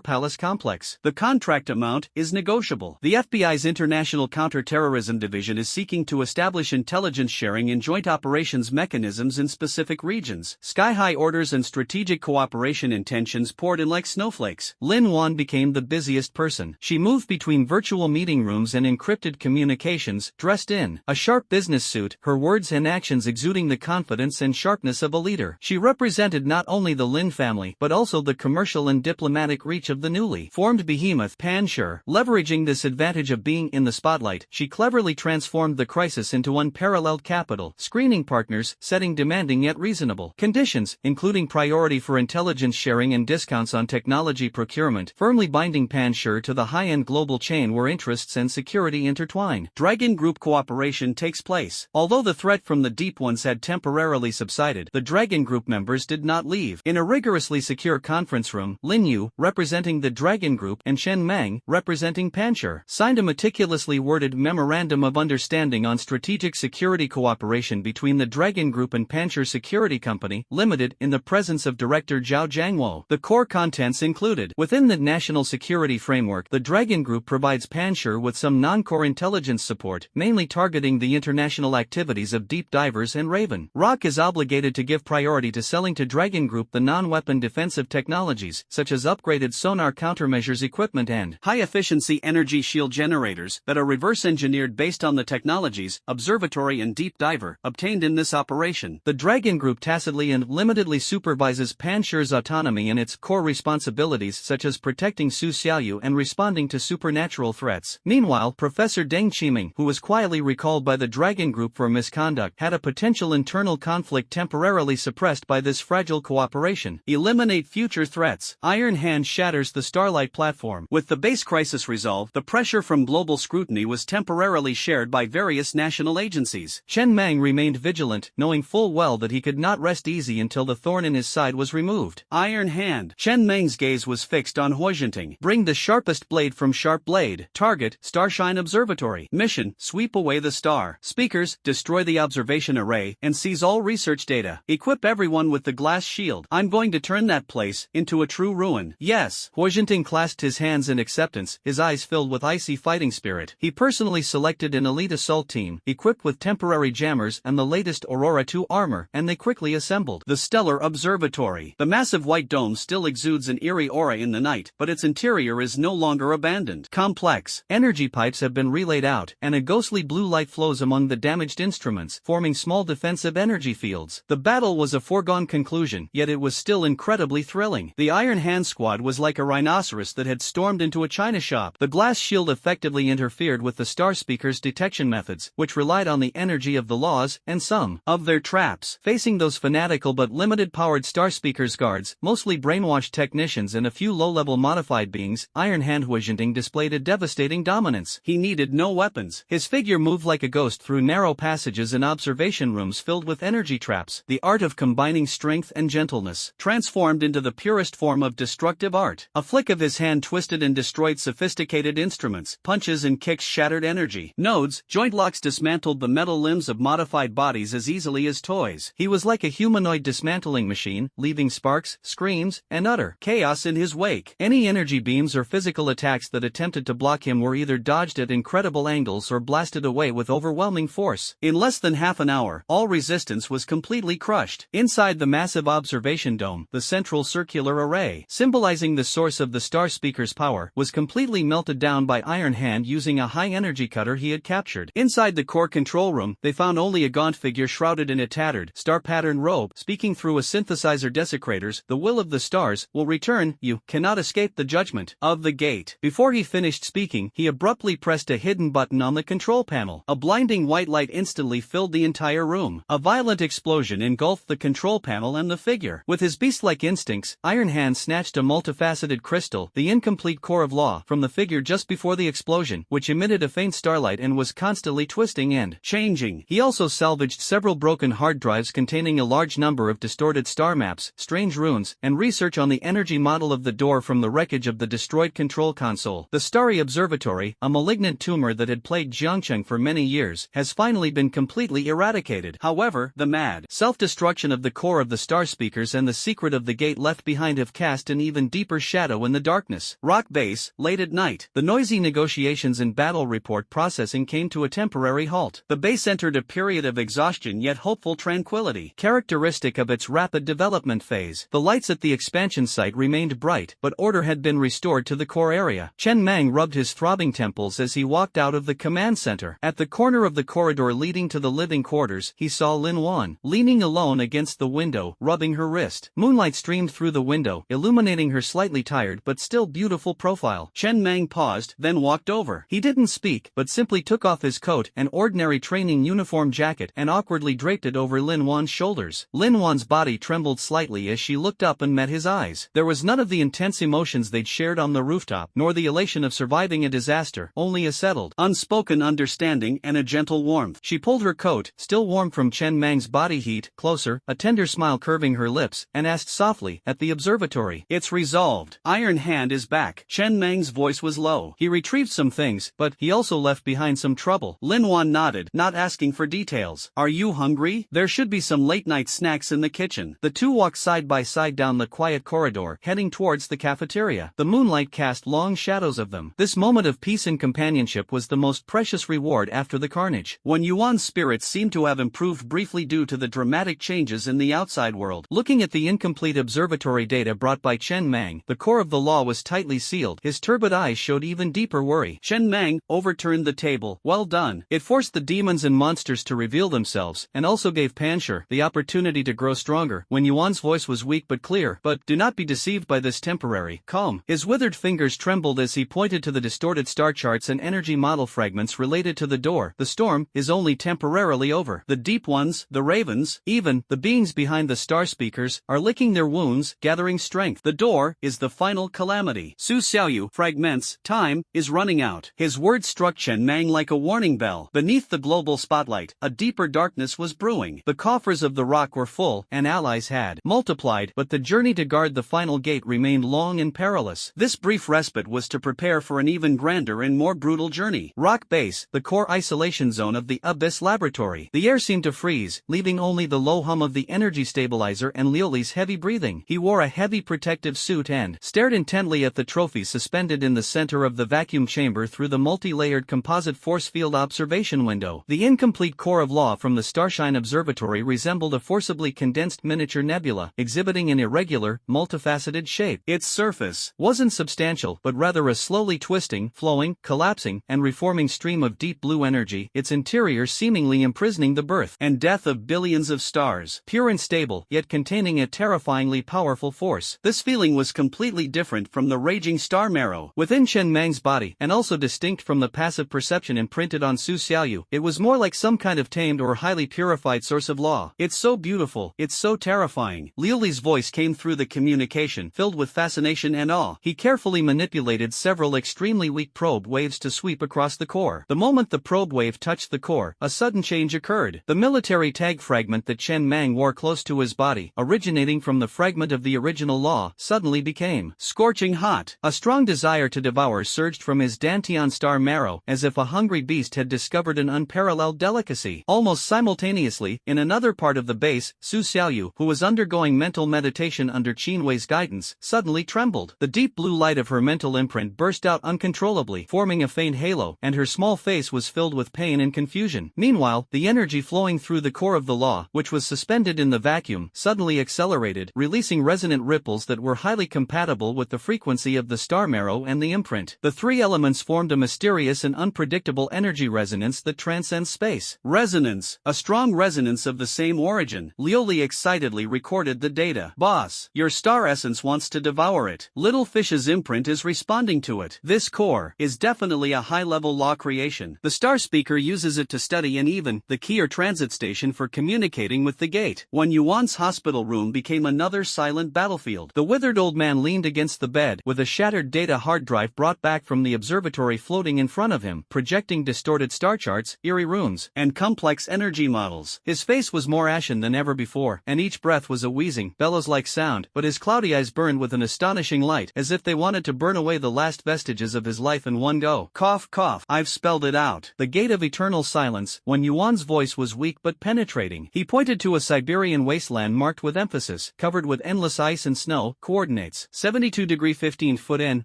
palace complex. The contract amount is negotiable. The FBI's International Counter-Terrorism Division is seeking to establish intelligence sharing and joint operations mechanisms in specific regions. Sky-high orders and strategic cooperation intentions poured in like snowflakes. Lin Wan became the busiest person. She moved between virtual meeting rooms and encrypted communications, dressed in a sharp business suit, her words and actions exuding the confidence and sharpness of a leader. She represented not only the Lin family but also the commercial and diplomatic reach of the newly formed behemoth Panshur. Leveraging this advantage of being in the spotlight, she cleverly transformed the crisis into unparalleled capital, screening partners, setting demanding yet reasonable conditions, including priority for intelligence sharing and discounts on technology procurement, firmly binding Panshur to the high-end global chain where interests and security intertwine. Dragon Group cooperation takes place. Although the threat from the Deep Ones had temporarily subsided, the Dragon Group members did not leave. In a rigorously secure conference room, Lin Yu, representing the Dragon Group, and Shen Meng, representing Panshur, signed a meticulously worded memorandum of understanding on strategic security cooperation between the Dragon Group and Panshur Security Company, Limited, in the presence of Director Zhao Jiangwo. The core contents included: within the national security framework, the Dragon Group provides Panshur with some non-core intelligence support, mainly targeting the international activities of Deep Divers and Raven. Rock is obligated to give priority to selling to Dragon Group the non-weapon defensive technologies, such as upgraded sonar countermeasures equipment and high-efficiency energy shield generators that are reverse-engineered based on the technologies, Observatory and Deep Diver, obtained in this operation. The Dragon Group tacitly and limitedly supervises Panshur's autonomy and its core responsibilities such as protecting Su Xiaoyu and responding to supernatural threats. Meanwhile, Professor Deng Qiming, who was quietly recalled by the Dragon Group for misconduct, had a potential internal conflict temporarily suppressed by this fragile cooperation. Eliminate future threats. Iron Hand shatters the Starlight platform. With the base crisis resolved, the pressure from global scrutiny was temporarily shared by various national agencies. Chen Meng remained vigilant, knowing full well that he could not rest easy until the thorn in his side was removed. Iron Hand. Chen Meng's gaze was fixed on Huojianting. Bring the sharpest blade from Sharp Blade. Target, Starshine Observatory. Mission, sweep away the star. Speakers, destroy the observation array, and seize all research data. Equip everyone with the glass shield. I'm going to turn that place into a true ruin. Yes. Huojianting clasped his hands in acceptance, his eyes filled with icy fighting spirit. He personally selected an elite assault team, equipped with temporary jammers and the latest Aurora 2 armor, and they quickly assembled the Stellar Observatory. The massive white dome still exudes an eerie aura in the night, but its interior is no longer abandoned. Complex. Energy pipes have been relayed out, and a ghostly blue light flows among the damaged instruments, forming small defensive energy fields. The battle was a foregone conclusion, yet it was still incredibly thrilling. The Iron Hand squad was like a rhinoceros that had stormed into a china shop. The glass shield effectively interfered with the Star Speaker's detection methods, which relied on the energy of the laws and some of their traps. Facing those fanatical but limited-powered Star Speaker's guards, mostly brainwashed technicians and a few low-level modified beings, Iron Hand Huojianting displayed a devastating dominance. He needed no weapons. His figure moved like a ghost through narrow passages and observation rooms filled with energy traps. The art of combining strength and gentleness, transformed into the purest form of destructive art. A flick of his hand twisted and destroyed sophisticated instruments. Punches and kicks shattered energy nodes. Joint locks dismantled the metal limbs of modified bodies as easily as toys. He was like a humanoid dismantling machine, leaving sparks, screams, and utter chaos in his wake. Any energy beams or physical attacks that attempted to block him were either dodged at incredible angles or blasted away with overwhelming force. In less than half an hour, all resistance was completely crushed. Inside the massive observation dome, the central circular array, symbolizing the source of the Star Speaker's power, was completely melted down by Iron Hand using a high-energy cutter he had captured. Inside the core control room, they found only a gaunt figure shrouded in a tattered, star-patterned robe, speaking through a synthesizer desecrated consecrators, the will of the stars, will return, you cannot escape the judgment of the gate. Before he finished speaking, he abruptly pressed a hidden button on the control panel. A blinding white light instantly filled the entire room. A violent explosion engulfed the control panel and the figure. With his beast-like instincts, Iron Hand snatched a multifaceted crystal, the incomplete core of law, from the figure just before the explosion, which emitted a faint starlight and was constantly twisting and changing. He also salvaged several broken hard drives containing a large number of distorted star maps, strange runes, and research on the energy model of the door from the wreckage of the destroyed control console. The Starry Observatory, a malignant tumor that had plagued Jiangcheng for many years, has finally been completely eradicated. However, the mad self-destruction of the core of the star speakers and the secret of the gate left behind have cast an even deeper shadow in the darkness. Rock Base, late at night. The noisy negotiations and battle report processing came to a temporary halt. The base entered a period of exhaustion yet hopeful tranquility, characteristic of its rapid development phase. The lights at the expansion site remained bright, but order had been restored to the core area. Chen Mang rubbed his throbbing temples as he walked out of the command center. At the corner of the corridor leading to the living quarters, he saw Lin Wan, leaning alone against the window, rubbing her wrist. Moonlight streamed through the window, illuminating her slightly tired but still beautiful profile. Chen Mang paused, then walked over. He didn't speak, but simply took off his coat, an ordinary training uniform jacket, and awkwardly draped it over Lin Wan's shoulders. Lin Wan's body trembled slightly as she looked up and met his eyes. There was none of the intense emotions they'd shared on the rooftop, nor the elation of surviving a disaster, only a settled, unspoken understanding and a gentle warmth. She pulled her coat, still warm from Chen Mang's body heat, closer, a tender smile curving her lips, and asked softly, "At the observatory?" "It's resolved. Iron Hand is back." Chen Mang's voice was low. "He retrieved some things, but he also left behind some trouble." Lin Wan nodded, not asking for details. "Are you hungry? There should be some late-night snacks in the kitchen." The two walked side by side down the quiet corridor, heading towards the cafeteria. The moonlight cast long shadows of them. This moment of peace and companionship was the most precious reward after the carnage. When Yuan's spirits seemed to have improved briefly due to the dramatic changes in the outside world. Looking at the incomplete observatory data brought by Chen Mang, the core of the law was tightly sealed. His turbid eyes showed even deeper worry. Chen Mang overturned the table. "Well done." It forced the demons and monsters to reveal themselves, and also gave Panshur the opportunity to grow stronger. When Yuan's voice was weak but clear, "But do not be deceived by this temporary calm." His withered fingers trembled as he pointed to the distorted star charts and energy model fragments related to the door. "The storm is only temporarily over. The deep ones, the ravens, even the beings behind the star speakers, are licking their wounds, gathering strength. The door is the final calamity. Su Xiaoyu, fragments, time is running out." His words struck Chen Mang like a warning bell. Beneath the global spotlight, a deeper darkness was brewing. The coffers of the rock were full, and allies had multiplied, but the journey to guard the final gate remained long and perilous. This brief respite was to prepare for an even grander and more brutal journey. Rock Base, the core isolation zone of the Abyss Laboratory. The air seemed to freeze, leaving only the low hum of the energy stabilizer and Liuli's heavy breathing. He wore a heavy protective suit and stared intently at the trophy suspended in the center of the vacuum chamber through the multi-layered composite force field observation window. The incomplete core of law from the Starshine Observatory resembled a forcibly condensed miniature nebula, exhibiting an irregular, multifaceted shape. Its surface wasn't substantial, but rather a slowly twisting, flowing, collapsing, and reforming stream of deep blue energy, its interior seemingly imprisoning the birth and death of billions of stars. Pure and stable, yet containing a terrifyingly powerful force. This feeling was completely different from the raging star marrow within Chen Mang's body, and also distinct from the passive perception imprinted on Su Xiaoyu. It was more like some kind of tamed or highly purified source of law. "It's so beautiful, it's so terrifying." Liuli's voice came through the communication, filled with fascination and awe. He carefully manipulated several extremely weak probe waves to sweep across the core. The moment the probe wave touched the core, a sudden change occurred. The military tag fragment that Chen Mang wore close to his body, originating from the fragment of the original law, suddenly became scorching hot. A strong desire to devour surged from his Dantian star marrow, as if a hungry beast had discovered an unparalleled delicacy. Almost simultaneously, in another part of the base, Su Xiaoyu, who was undergoing mental meditation under Qinwei's guidance, suddenly trembled. The deep blue light of her mental imprint burst out uncontrollably, forming a faint halo, and her small face was filled with pain and confusion. Meanwhile, the energy flowing through the core of the law, which was suspended in the vacuum, suddenly accelerated, releasing resonant ripples that were highly compatible with the frequency of the star marrow and the imprint. The three elements formed a mysterious and unpredictable energy resonance that transcends space. Resonance, a strong resonance of the same origin. Liuli excitedly recorded the data. Boss, your star essence wants to devour it. Little Fish's imprint is responding to it. This core is definitely a high-level law creation. The star speaker uses it to study and even the key or transit station for communicating with the gate. When Yuan's hospital room became another silent battlefield. The withered old man leaned against the bed with a shattered data hard drive brought back from the observatory floating in front of him, projecting distorted star charts, eerie runes, and complex energy models. His face was more ashen than ever before, and each breath was a wheezing, bellows-like sound, but his cloudy eyes burned with an astonishing light, as if they wanted to burn away the last vestiges of his life in one go. Cough, cough, I've spelled it out. The gate of eternal silence. When Yuan's voice was weak but penetrating, he pointed to a Siberian wasteland marked with emphasis, covered with endless ice and snow. Coordinates: 72° 15' N,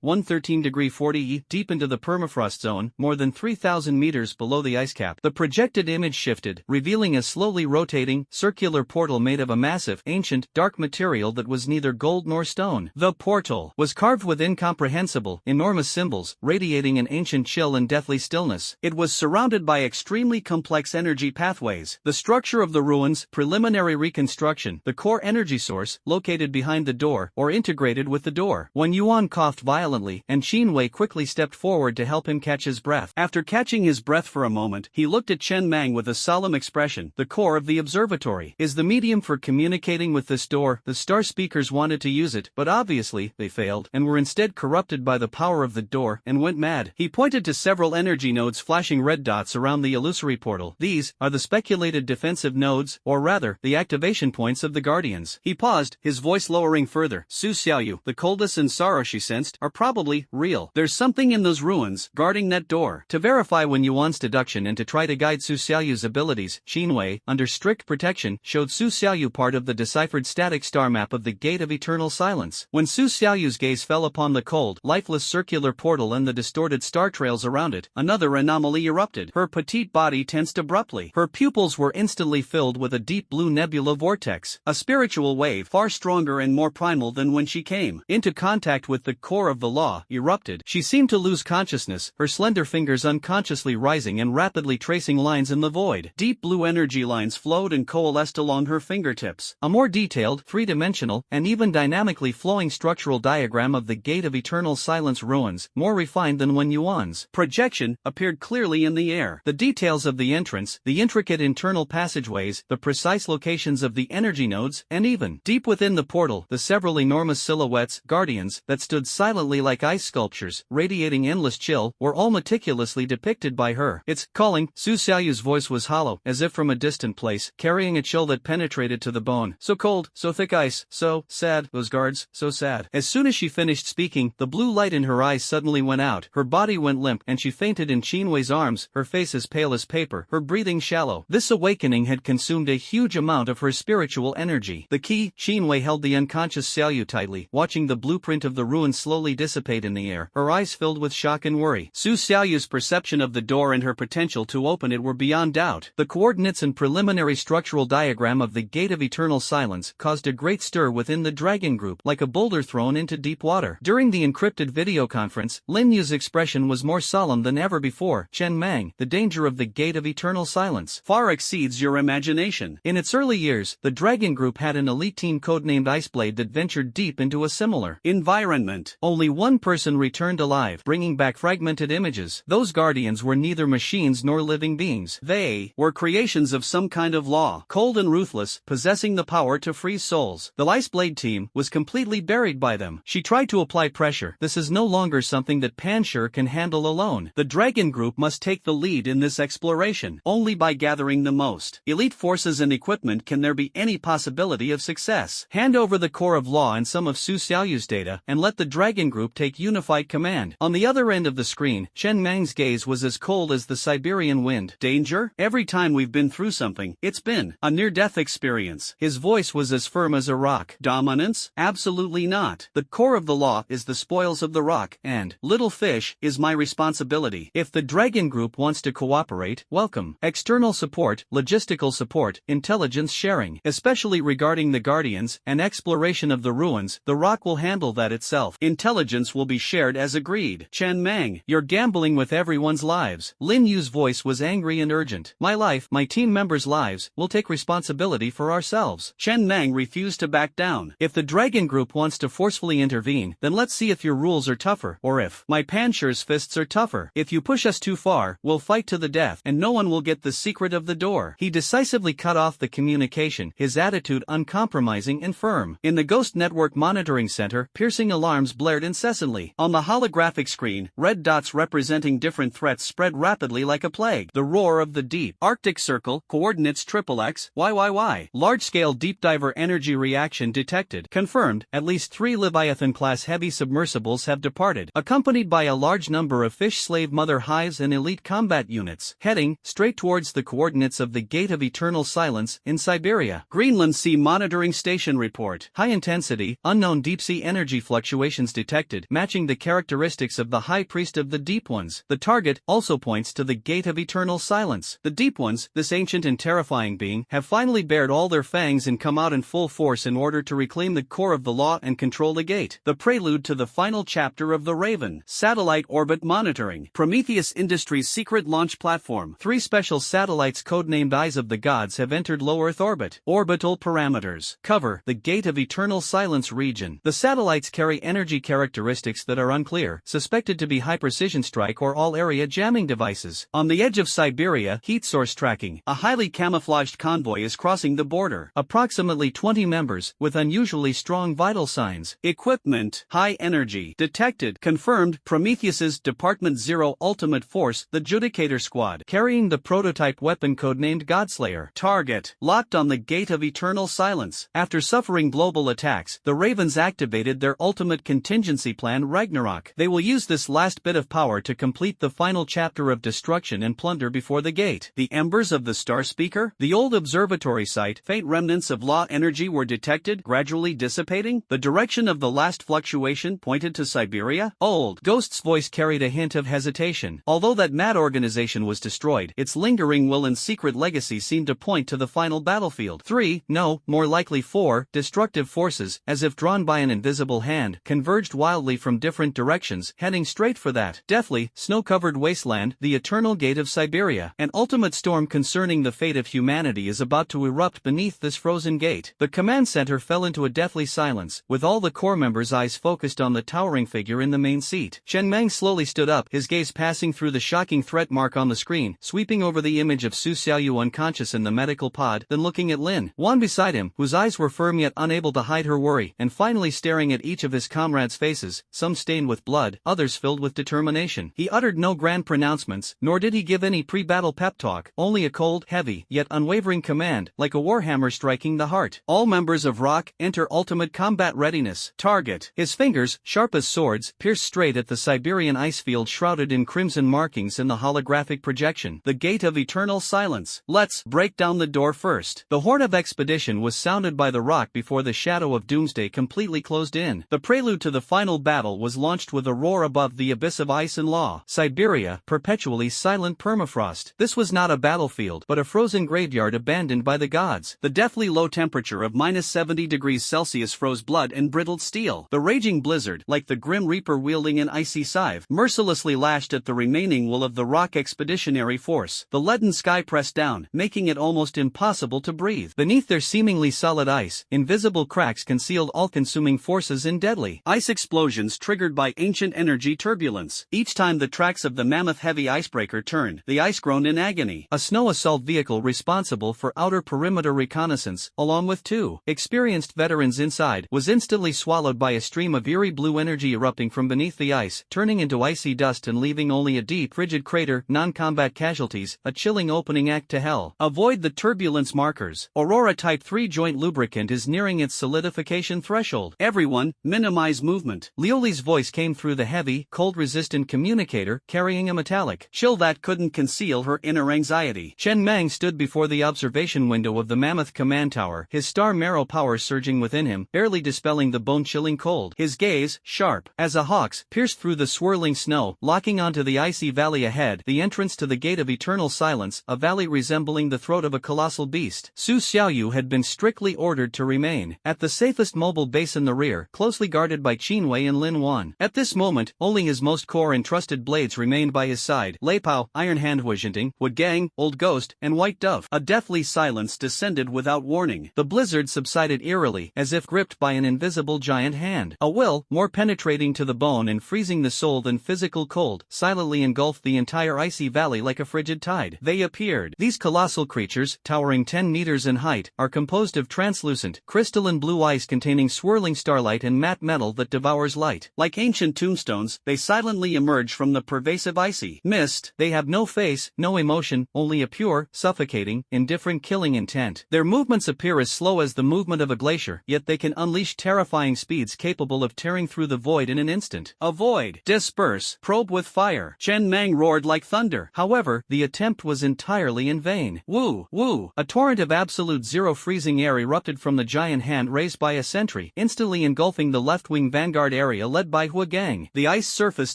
113° 40' E, deep into the permafrost zone, more than 3,000 meters below the ice cap. The projected image shifted, revealing a slowly rotating, circular portal made of a massive, ancient, dark material that was neither gold nor stone. The portal was carved with incomprehensible, enormous symbols, radiating an ancient chill and deathly stillness. It was surrounded by extremely complex energy pathways. The structure of the ruins, preliminary reconstruction, the core energy source, located behind the door, or integrated with the door. When Yuan coughed violently, and Qin Wei quickly stepped forward to help him catch his breath. After catching his breath for a moment, he looked at Chen Mang with a solemn expression. The core of the observatory is the medium for communicating with this door. The star speakers wanted to use it, but obviously, they failed, and were instead corrupted by the power of the door, and went mad. He pointed to several energy nodes flashing red dots around the illusory portal. These are the speculated defensive nodes, or rather, the activation points of the Guardians. He paused, his voice lowering further. Su Xiaoyu, the coldness and sorrow she sensed, are probably real. There's something in those ruins, guarding that door. To verify when Yuan's deduction and to try to guide Su Xiaoyu's abilities, Qin Wei, under strict protection, showed Su Xiaoyu part of the deciphered static star map of the Gate of Eternal Silence. When Su Xiaoyu's gaze fell upon the cold, lifeless circular portal and the distorted star trails around it, another anomaly erupted. Her petite body tensed abruptly. Her pupils were instantly filled with a deep blue nebula vortex, a spiritual wave far stronger and more primal than when she came into contact with the core of the law, erupted. She seemed to lose consciousness, her slender fingers unconsciously rising and rapidly tracing lines in the void. Deep blue energy lines flowed and coalesced along her fingertips. A more detailed, three-dimensional, and even dynamically flowing structural diagram of the Gate of Eternal Silence ruins, more refined than when Yuan's projection appeared clearly in the air. The details of the entrance, the intricate internal passageways, the precise locations of the energy nodes, and even, deep within the portal, the several enormous silhouettes, guardians, that stood silently like ice sculptures, radiating endless chill, were all meticulously depicted by her. It's calling. Su Xiaoyu's voice was hollow, as if from a distant place, carrying a chill that penetrated to the bone. So cold, so thick ice, so sad, those guards, so sad. As soon as she finished speaking, the blue light in her eyes suddenly went out, her body went limp, and she fainted in Qin Wei's arms, her face as pale as paper, her breathing shallow. This awakening had consumed a huge amount of her spiritual energy. The key. Qin Wei held the unconscious Xiaoyu tightly, watching the blueprint of the ruin slowly dissipate in the air, her eyes filled with shock and worry. Su Xiaoyu's perception of the door and her potential to open it were beyond doubt. The coordinates and preliminary structural diagram of the Gate of Eternal Silence caused a great stir within the Dragon Group, like a boulder thrown into deep water. During the encrypted video conference, Lin Yu's expression was more solemn than ever before. Chen Mang, the danger of the Gate of Eternal Silence far exceeds your imagination. In its early years, the Dragon Group had an elite team codenamed Iceblade that ventured deep into a similar environment. Only one person returned alive, bringing back fragmented images. Those guardians were neither machines nor living beings. They were creations of some kind of law, cold and ruthless, possessing the power to freeze souls. The Iceblade team was completely buried by them. She tried to apply pressure. This is no longer something that Panshur can handle alone. The Dragon Group must take the lead in this exploration. Only by gathering the most elite forces and equipment can there be any possibility of success. Hand over the core of law and some of Su Xiaoyu's data, and let the Dragon Group take unified command. On the other end of the screen, Chen Mang's gaze was as cold as the Siberian wind. Danger? Every time we've been through something, it's been a near-death experience. His voice was as firm as a rock. Dominance? Absolutely not. The core of the law is the spoils of the rock, and Little Fish is my responsibility. If the Dragon Group wants to cooperate, welcome. External support, logistical support, intelligence sharing, especially regarding the Guardians, and exploration of the ruins, the rock will handle that itself. Intelligence will be shared as agreed. Chen Mang, you're gambling with everyone's lives. Lin Yu's voice was angry and urgent. My life, my team members' lives, we'll take responsibility for ourselves. Chen Mang refuse to back down. If the dragon group wants to forcefully intervene, then let's see if your rules are tougher, or if my Pancher's fists are tougher. If you push us too far, we'll fight to the death, and no one will get the secret of the door. He decisively cut off the communication, his attitude uncompromising and firm. In the Ghost Network Monitoring Center, piercing alarms blared incessantly. On the holographic screen, red dots representing different threats spread rapidly like a plague. The roar of the deep. Arctic Circle, coordinates XXX, YYY. Large-scale deep diver energy reaction detected. Confirmed, at least 3 Leviathan-class heavy submersibles have departed, accompanied by a large number of fish slave mother hives and elite combat units, heading straight towards the coordinates of the Gate of Eternal Silence in Siberia. Greenland Sea Monitoring Station report. High-intensity, unknown deep-sea energy fluctuations detected, matching the characteristics of the High Priest of the Deep Ones. The target also points to the Gate of Eternal Silence. The Deep Ones, this ancient and terrifying being, have finally bared all their fangs and come out in full force in order to reclaim the core of the law and control the gate. The prelude to the final chapter of the Raven. Satellite orbit monitoring. Prometheus Industries' secret launch platform. 3 special satellites codenamed Eyes of the Gods have entered low Earth orbit. Orbital parameters. Cover the Gate of Eternal Silence region. The satellites carry energy characteristics that are unclear, suspected to be high-precision strike or all-area jamming devices. On the edge of Siberia, heat source tracking. A highly camouflaged convoy is crossing the border. Approximately 20 members, with unusually strong vital signs. Equipment. High energy. Detected. Confirmed. Prometheus's Department Zero Ultimate Force, the Judicator Squad, carrying the prototype weapon codenamed Godslayer. Target. Locked on the Gate of Eternal Silence. After suffering global attacks, the Ravens activated their ultimate contingency plan Ragnarok. They will use this last bit of power to complete the final chapter of destruction and plunder before the gate. The embers of the Star Speaker? The old observatory site. Faint remnants of law energy were detected, gradually dissipating. The direction of the last fluctuation pointed to Siberia. Old. Ghost's voice carried a hint of hesitation. Although that mad organization was destroyed, its lingering will and secret legacy seemed to point to the final battlefield. 3, no, more likely 4, destructive forces, as if drawn by an invisible hand, converged wildly from different directions, heading straight for that deathly, snow-covered wasteland, the eternal gate of Siberia. An ultimate storm concerning the fate of humanity is about to erupt beneath this frozen gate. The command center fell into a deathly silence, with all the core members' eyes focused on the towering figure in the main seat. Chen Meng slowly stood up, his gaze passing through the shocking threat mark on the screen, sweeping over the image of Su Xiaoyu unconscious in the medical pod, then looking at Lin Wan beside him, whose eyes were firm yet unable to hide her worry, and finally staring at each of his comrades' faces, some stained with blood, others filled with determination. He uttered no grand pronouncements, nor did he give any pre-battle pep talk, only a cold, heavy, yet unwavering command, like a warhammer striking the heart. All members of ROC, enter ultimate combat readiness. Target. His fingers, sharp as swords, pierced straight at the Siberian ice field shrouded in crimson markings in the holographic projection. The Gate of Eternal Silence. Let's break down the door first. The horn of expedition was sounded by the ROC before the shadow of doomsday completely closed in. The prelude to the final battle was launched with a roar above the abyss of ice and law. Siberia, perpetually silent permafrost. This was not a battlefield, but a frozen graveyard abandoned by the gods. The deathly low temperature of -70°C froze blood and brittled steel. The raging blizzard, like the grim reaper wielding an icy scythe, mercilessly lashed at the remaining will of the ROC expeditionary force. The leaden sky pressed down, making it almost impossible to breathe. Beneath their seemingly solid ice, invisible cracks concealed all-consuming forces in deadly ice explosions triggered by ancient energy turbulence. Each time the tracks of the mammoth heavy icebreaker turned, the ice groaned in agony. A snow assault vehicle responsible for outer perimeter reconnaissance, along with 2 experienced veterans inside, was instantly swallowed by a stream of eerie blue energy erupting from beneath the ice, turning into icy dust and leaving only a deep, frigid crater, non-combat casualties, a chilling opening act to hell. Avoid the turbulence markers. Aurora Type 3 joint lubricant is nearing its solidification threshold. Everyone, minimize movement. Lioli's voice came through the heavy, cold-resistant communicator, carrying a metallic chill that couldn't conceal her inner anxiety. Chen Meng stood before the observation window of the mammoth command tower, his star marrow power surging within him, barely dispelling the bone-chilling cold. His gaze, sharp as a hawk's, pierced through the swirling snow, locking onto the icy valley ahead, the entrance to the Gate of Eternal Silence, a valley resembling the throat of a colossal beast. Su Xiaoyu had been strictly ordered to remain at the safest mobile base in the rear, closely guarded by Qin Wei and Lin Wan. At this moment, only his most core and trusted blades remained by his side: Lei Pao, Iron Hand Huijinting, Wood Gang, Old Ghost, and White Dove. A deathly silence descended without warning. The blizzard blizzard subsided eerily, as if gripped by an invisible giant hand. A will, more penetrating to the bone and freezing the soul than physical cold, silently engulfed the entire icy valley like a frigid tide. They appeared. These colossal creatures, towering 10 meters in height, are composed of translucent, crystalline blue ice containing swirling starlight and matte metal that devours light. Like ancient tombstones, they silently emerge from the pervasive icy mist. They have no face, no emotion, only a pure, suffocating, indifferent killing intent. Their movements appear as slow as the movement of a glacier, yet they can unleash terrifying speeds capable of tearing through the void in an instant. Avoid, disperse, probe with fire. Chen Mang roared like thunder. However, the attempt was entirely in vain. Woo, woo. A torrent of absolute zero freezing air erupted from the giant hand raised by a sentry, instantly engulfing the left-wing vanguard area led by Hua Gang. The ice surface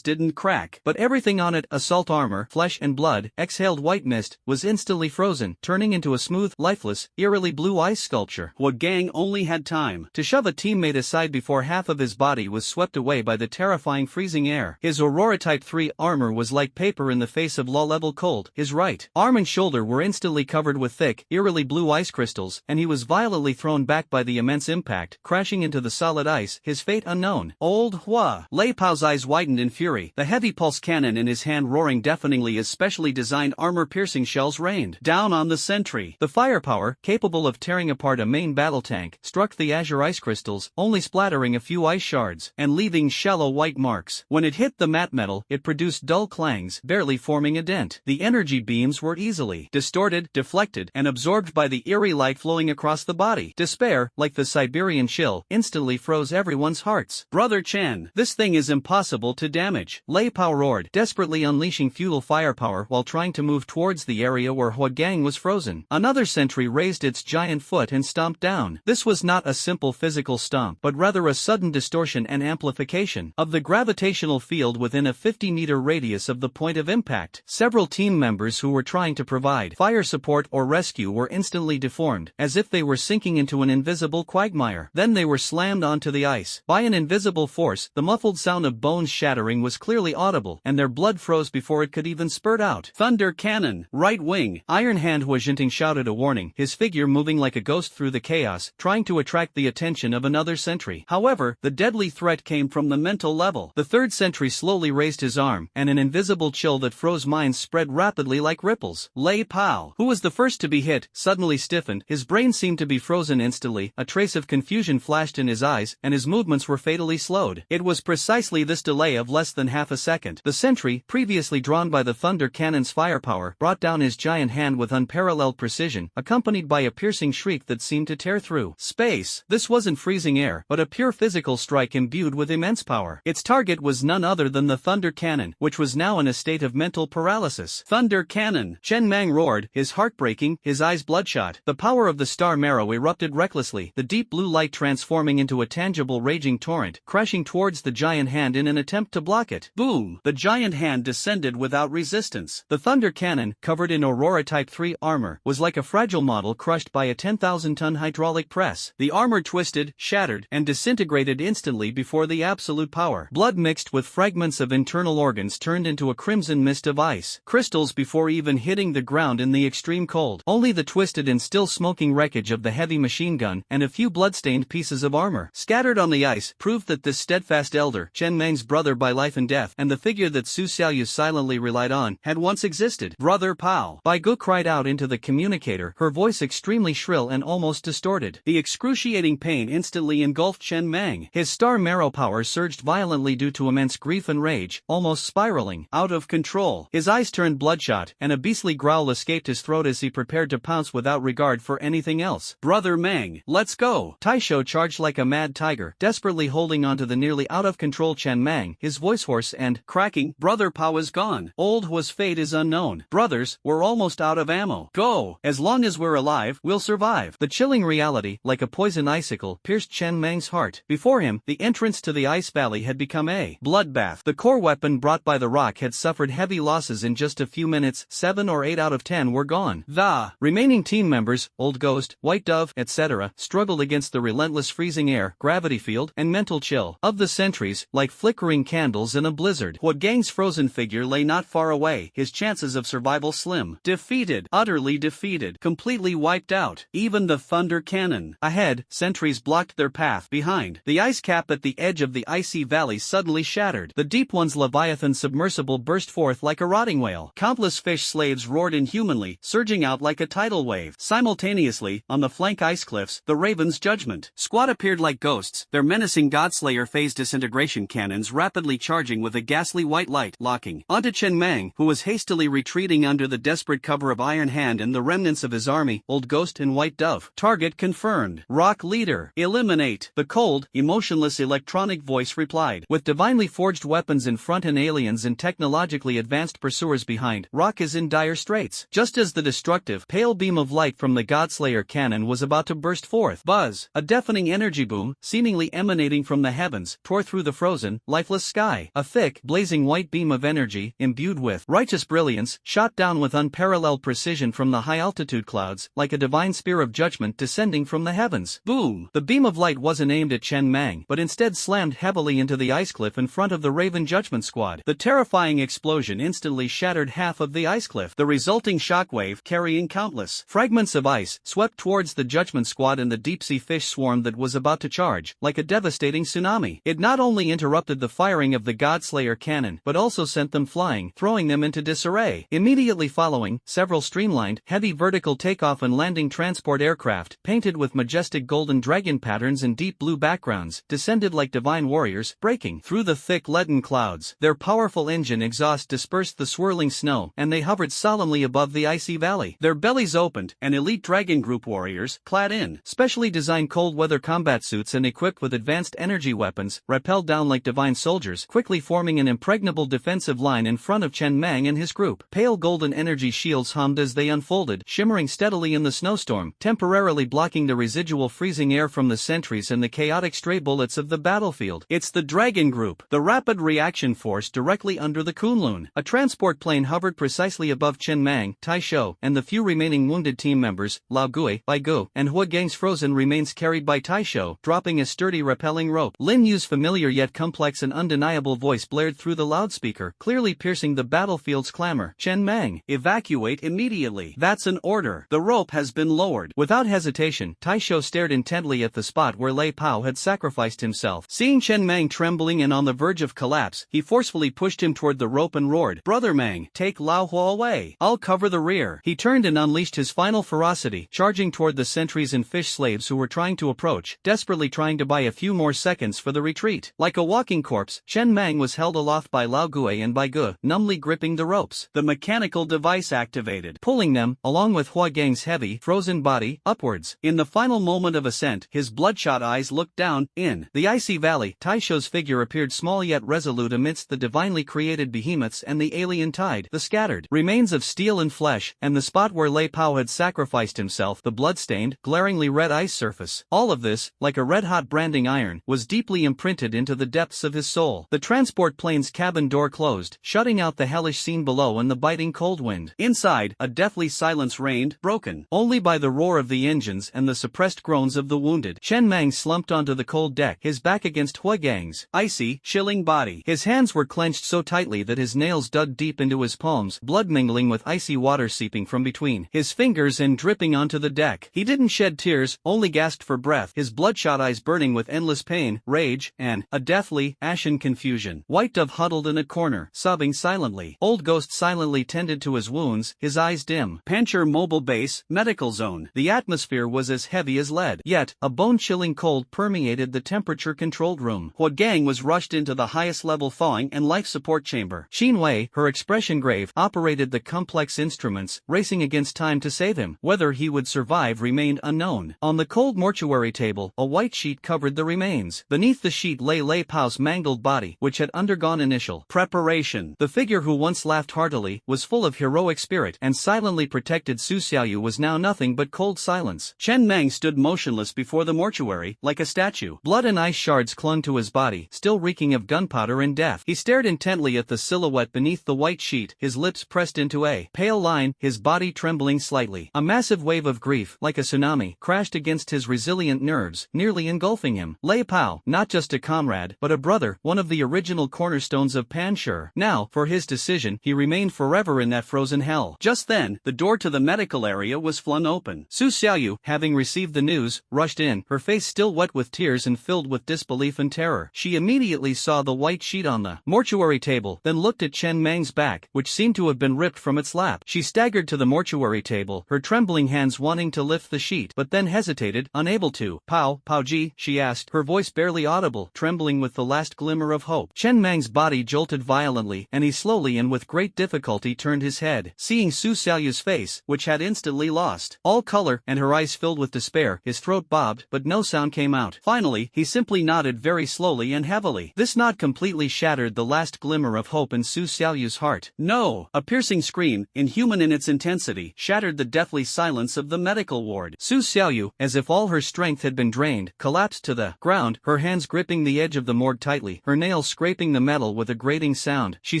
didn't crack, but everything on it, assault armor, flesh and blood, exhaled white mist, was instantly frozen, turning into a smooth, lifeless, eerily blue ice sculpture. Hua Gang only had time to shove a teammate aside before half of his body was swept away by the terrifying freezing air. His Aurora Type 3 armor was like paper in the face of low-level cold. His right arm and shoulder were instantly covered with thick, eerily blue ice crystals, and he was violently thrown back by the immense impact, crashing into the solid ice, his fate unknown. Old Hua. Lei Pao's eyes widened in fury, the heavy pulse cannon in his hand roaring deafeningly as specially designed armor-piercing shells rained down on the sentry. The firepower, capable of tearing apart a main battle tank, struck the azure ice crystals, only splattering a few ice shards, and leaving shallow white marks. When it hit the matte metal, it produced dull clangs, barely forming a dent. The energy beams were easily distorted, deflected, and absorbed by the eerie light flowing across the body. Despair, like the Siberian chill, instantly froze everyone's hearts. Brother Chen, this thing is impossible to damage. Lei Pao roared, desperately unleashing futile firepower while trying to move towards the area where Hua Gang was frozen. Another sentry raised its giant foot and stomped down. This was not a simple physical stomp, but rather a sudden distortion and amplification of the gravitational field within a 50-meter radius of the point of impact. Several team members who were trying to provide fire support or rescue were instantly deformed, as if they were sinking into an invisible quagmire. Then they were slammed onto the ice. By an invisible force, the muffled sound of bones shattering was clearly audible, and their blood froze before it could even spurt out. Thunder cannon, right wing. Iron Hand Hua Jinting shouted a warning, his figure moving like a ghost through the chaos, trying to attract the attention of another sentry. However, the deadly threat came from the mental level. The third sentry slowly raised his arm, and an invisible chill that froze minds spread rapidly like ripples. Lei Pao, who was the first to be hit, suddenly stiffened, his brain seemed to be frozen instantly, a trace of confusion flashed in his eyes, and his movements were fatally slowed. It was precisely this delay of less than half a second. The sentry, previously drawn by the thunder cannon's firepower, brought down his giant hand with unparalleled precision, accompanied by a piercing shriek that seemed to tear through space. This wasn't freezing air, but a pure physical strike imbued with immense power. Its target was none other than the thunder cannon, which was now in a state of mental paralysis. Thunder cannon! Chen Mang roared, his heart breaking, his eyes bloodshot. The power of the star marrow erupted recklessly, the deep blue light transforming into a tangible raging torrent, crashing towards the giant hand in an attempt to block it. Boom! The giant hand descended without resistance. The thunder cannon, covered in Aurora Type 3 armor, was like a fragile model crushed by a 10,000-ton hydraulic press. The armor twisted, shattered, and disintegrated instantly before the absolute power. Blood mixed with fragments of internal organs turned into a crimson mist of ice crystals before even hitting the ground in the extreme cold. Only the twisted and still smoking wreckage of the heavy machine gun and a few blood-stained pieces of armor scattered on the ice proved that this steadfast elder, Chen Mang's brother by life and death, and the figure that Su Xiaoyu silently relied on, had once existed. Brother Pao! Bai Gu cried out into the communicator, her voice extremely shrill and almost distorted. The excruciating pain instantly engulfed Chen Mang. His star marrow power surged violently due to immense grief and rage, almost spiraling out of control. His eyes turned bloodshot, and a beastly growl escaped his throat as he prepared to pounce without regard for anything else. Brother Mang, let's go! Taisho charged like a mad tiger, desperately holding onto the nearly out-of-control Chen Mang, his voice hoarse and cracking. Brother Pao is gone. Old Hua's fate is unknown. Brothers, we're almost out of ammo. Go! As long as we're alive, we'll survive. The chilling reality, like a poison icicle, pierced Chen Mang's heart. Before him, the entrance to the ice valley had become a bloodbath. The core weapon brought by the rock had suffered heavy losses in just a few minutes. 7 or 8 out of 10 were gone. The remaining team members, Old Ghost, White Dove, etc., struggled against the relentless freezing air, gravity field, and mental chill of the sentries, like flickering candles in a blizzard. Hua Gang's frozen figure lay not far away, his chances of survival slim. Defeated, utterly defeated, completely wiped out. Even the thunder cannon. Ahead, sentries blocked their path. Behind, the ice cap at the edge of the icy valley suddenly shattered. The Deep One's Leviathan submersible burst forth like a rotting whale. Countless fish slaves roared inhumanly, surging out like a tidal wave. Simultaneously, on the flank ice cliffs, the Raven's Judgment Squad appeared like ghosts, their menacing Godslayer phase disintegration cannons rapidly charging with a ghastly white light, locking onto Chen Mang, who was hastily retreating under the desperate cover of Iron Hand and the remnants of his army. Old Ghost and White Dove. Target confirmed. Rock Leader. Eliminate. The cold, emotionless electronic voice replied. With divinely forged weapons in front and aliens and technologically advanced pursuers behind, Rock is in dire straits. Just as the destructive, pale beam of light from the Godslayer cannon was about to burst forth, buzz, a deafening energy boom, seemingly emanating from the heavens, tore through the frozen, lifeless sky. A thick, blazing white beam of energy, imbued with righteous brilliance, shot down with unparalleled precision from the high-altitude clouds, like a divine spear of judgment descending from the heavens. Boom! The beam of light wasn't aimed at Chen Mang, but instead slammed heavily into the ice cliff in front of the Raven Judgment Squad. The terrifying explosion instantly shattered half of the ice cliff, the resulting shockwave carrying countless fragments of ice swept towards the Judgment Squad and the deep-sea fish swarm that was about to charge, like a devastating tsunami. It not only interrupted the firing of the Godslayer cannon, but also sent them flying, throwing them into disarray. Immediately following, several streamlined, heavy vertical takeoff and landing transport aircraft, painted with majestic golden dragon patterns and deep blue backgrounds, descended like divine warriors, breaking through the thick leaden clouds. Their powerful engine exhaust dispersed the swirling snow, and they hovered solemnly above the icy valley. Their bellies opened, and elite Dragon Group warriors, clad in specially designed cold-weather combat suits and equipped with advanced energy weapons, rappelled down like divine soldiers, quickly forming an impregnable defensive line in front of Chen Mang and his group. Pale golden energy shields hummed as they unfolded, shimmering steadily in the snowstorm, temporarily blocking the residual freezing air from the sentries and the chaotic stray bullets of the battlefield. It's the Dragon Group, the Rapid Reaction Force directly under the Kunlun. A transport plane hovered precisely above Chen Mang, Tai Shou, and the few remaining wounded team members, Lao Gui, Bai Gu, and Hua Gang's frozen remains carried by Tai Shou, dropping a sturdy rappelling rope. Lin Yu's familiar yet complex and undeniable voice blared through the loudspeaker, clearly piercing the battlefield's clamor. Chen Mang, evacuate immediately. That's an order. The rope has been lowered. Without hesitation, Tai Shou stared intently at the spot where Lei Pao had sacrificed himself. Seeing Chen Mang trembling and on the verge of collapse, he forcefully pushed him toward the rope and roared, "Brother Mang, take Lao Hua away. I'll cover the rear." He turned and unleashed his final ferocity, charging toward the sentries and fish slaves who were trying to approach, desperately trying to buy a few more seconds for the retreat. Like a walking corpse, Chen Mang was held aloft by Lao Gui and Bai Gu, numbly gripping the ropes. The mechanical device activated, pulling them, along with Hua Gang's heavy, frozen body, upwards. In the final moment of ascent, his bloodshot eyes looked down. In the icy valley, Tai Shou's figure appeared small yet resolute amidst the divinely created behemoths and the alien tide, the scattered remains of steel and flesh, and the spot where Lei Pao had sacrificed himself, the blood-stained, glaringly red ice surface. All of this, like a red-hot branding iron, was deeply imprinted into the depths of his soul. The transport plane's cabin door closed, shutting out the hellish scene below and the biting cold wind. Inside, a deathly silence reigned, broken only by the roar of the engines and the suppressed groans of the wounded. Chen Mang slumped onto the cold deck, his back against Hua Gang's icy, chilling body. His hands were clenched so tightly that his nails dug deep into his palms, blood mingling with icy water seeping from between his fingers and dripping onto the deck. He didn't shed tears, only gasped for breath, his bloodshot eyes burning with endless pain, rage, and a deathly, ashen confusion. White Dove huddled in a corner, sobbing silently. Old Ghost silently tended to his wounds, his eyes dim. Pancher Mobile Base, Medical Zone. The atmosphere was as heavy as lead, yet a bone-chilling cold permeated the temperature-controlled room. Hua Gang was rushed into the highest-level thawing and life support chamber. Xin Wei, her expression grave, operated the complex instruments, racing against time to save him. Whether he would survive remained unknown. On the cold mortuary table, a white sheet covered the remains. Beneath the sheet lay Lei Pao's mangled body, which had undergone initial preparation. The figure who once laughed heartily, was full of heroic spirit, and silently protected Su Xiaoyu was now nothing but cold silence. Chen Mang stood motionless before the mortuary, like a statue. Blood and ice shards clung to his body, still reeking of gunpowder and death. He stared intently at the silhouette beneath the white sheet, his lips pressed into a pale line, his body trembling slightly. A massive wave of grief, like a tsunami, crashed against his resilient nerves, nearly engulfing him. Lei Pao, not just a comrade, but a brother, one of the original cornerstones of Panshur. Now, for his decision, he remained forever in that frozen hell. Just then, the door to the medical area was flung open. Su Xiaoyu Xiaoyu, having received the news, rushed in, her face still wet with tears and filled with disbelief and terror. She immediately saw the white sheet on the mortuary table, then looked at Chen Mang's back, which seemed to have been ripped from its lap. She staggered to the mortuary table, her trembling hands wanting to lift the sheet, but then hesitated, unable to. Pao Ji, she asked, her voice barely audible, trembling with the last glimmer of hope. Chen Mang's body jolted violently, and he slowly and with great difficulty turned his head. Seeing Su Xiaoyu's face, which had instantly lost all color, and her eyes filled with despair, his throat bobbed, but no sound came out. Finally, he simply nodded very slowly and heavily. This nod completely shattered the last glimmer of hope in Su Xiaoyu's heart. No! A piercing scream, inhuman in its intensity, shattered the deathly silence of the medical ward. Su Xiaoyu, as if all her strength had been drained, collapsed to the ground, her hands gripping the edge of the morgue tightly, her nails scraping the metal with a grating sound. She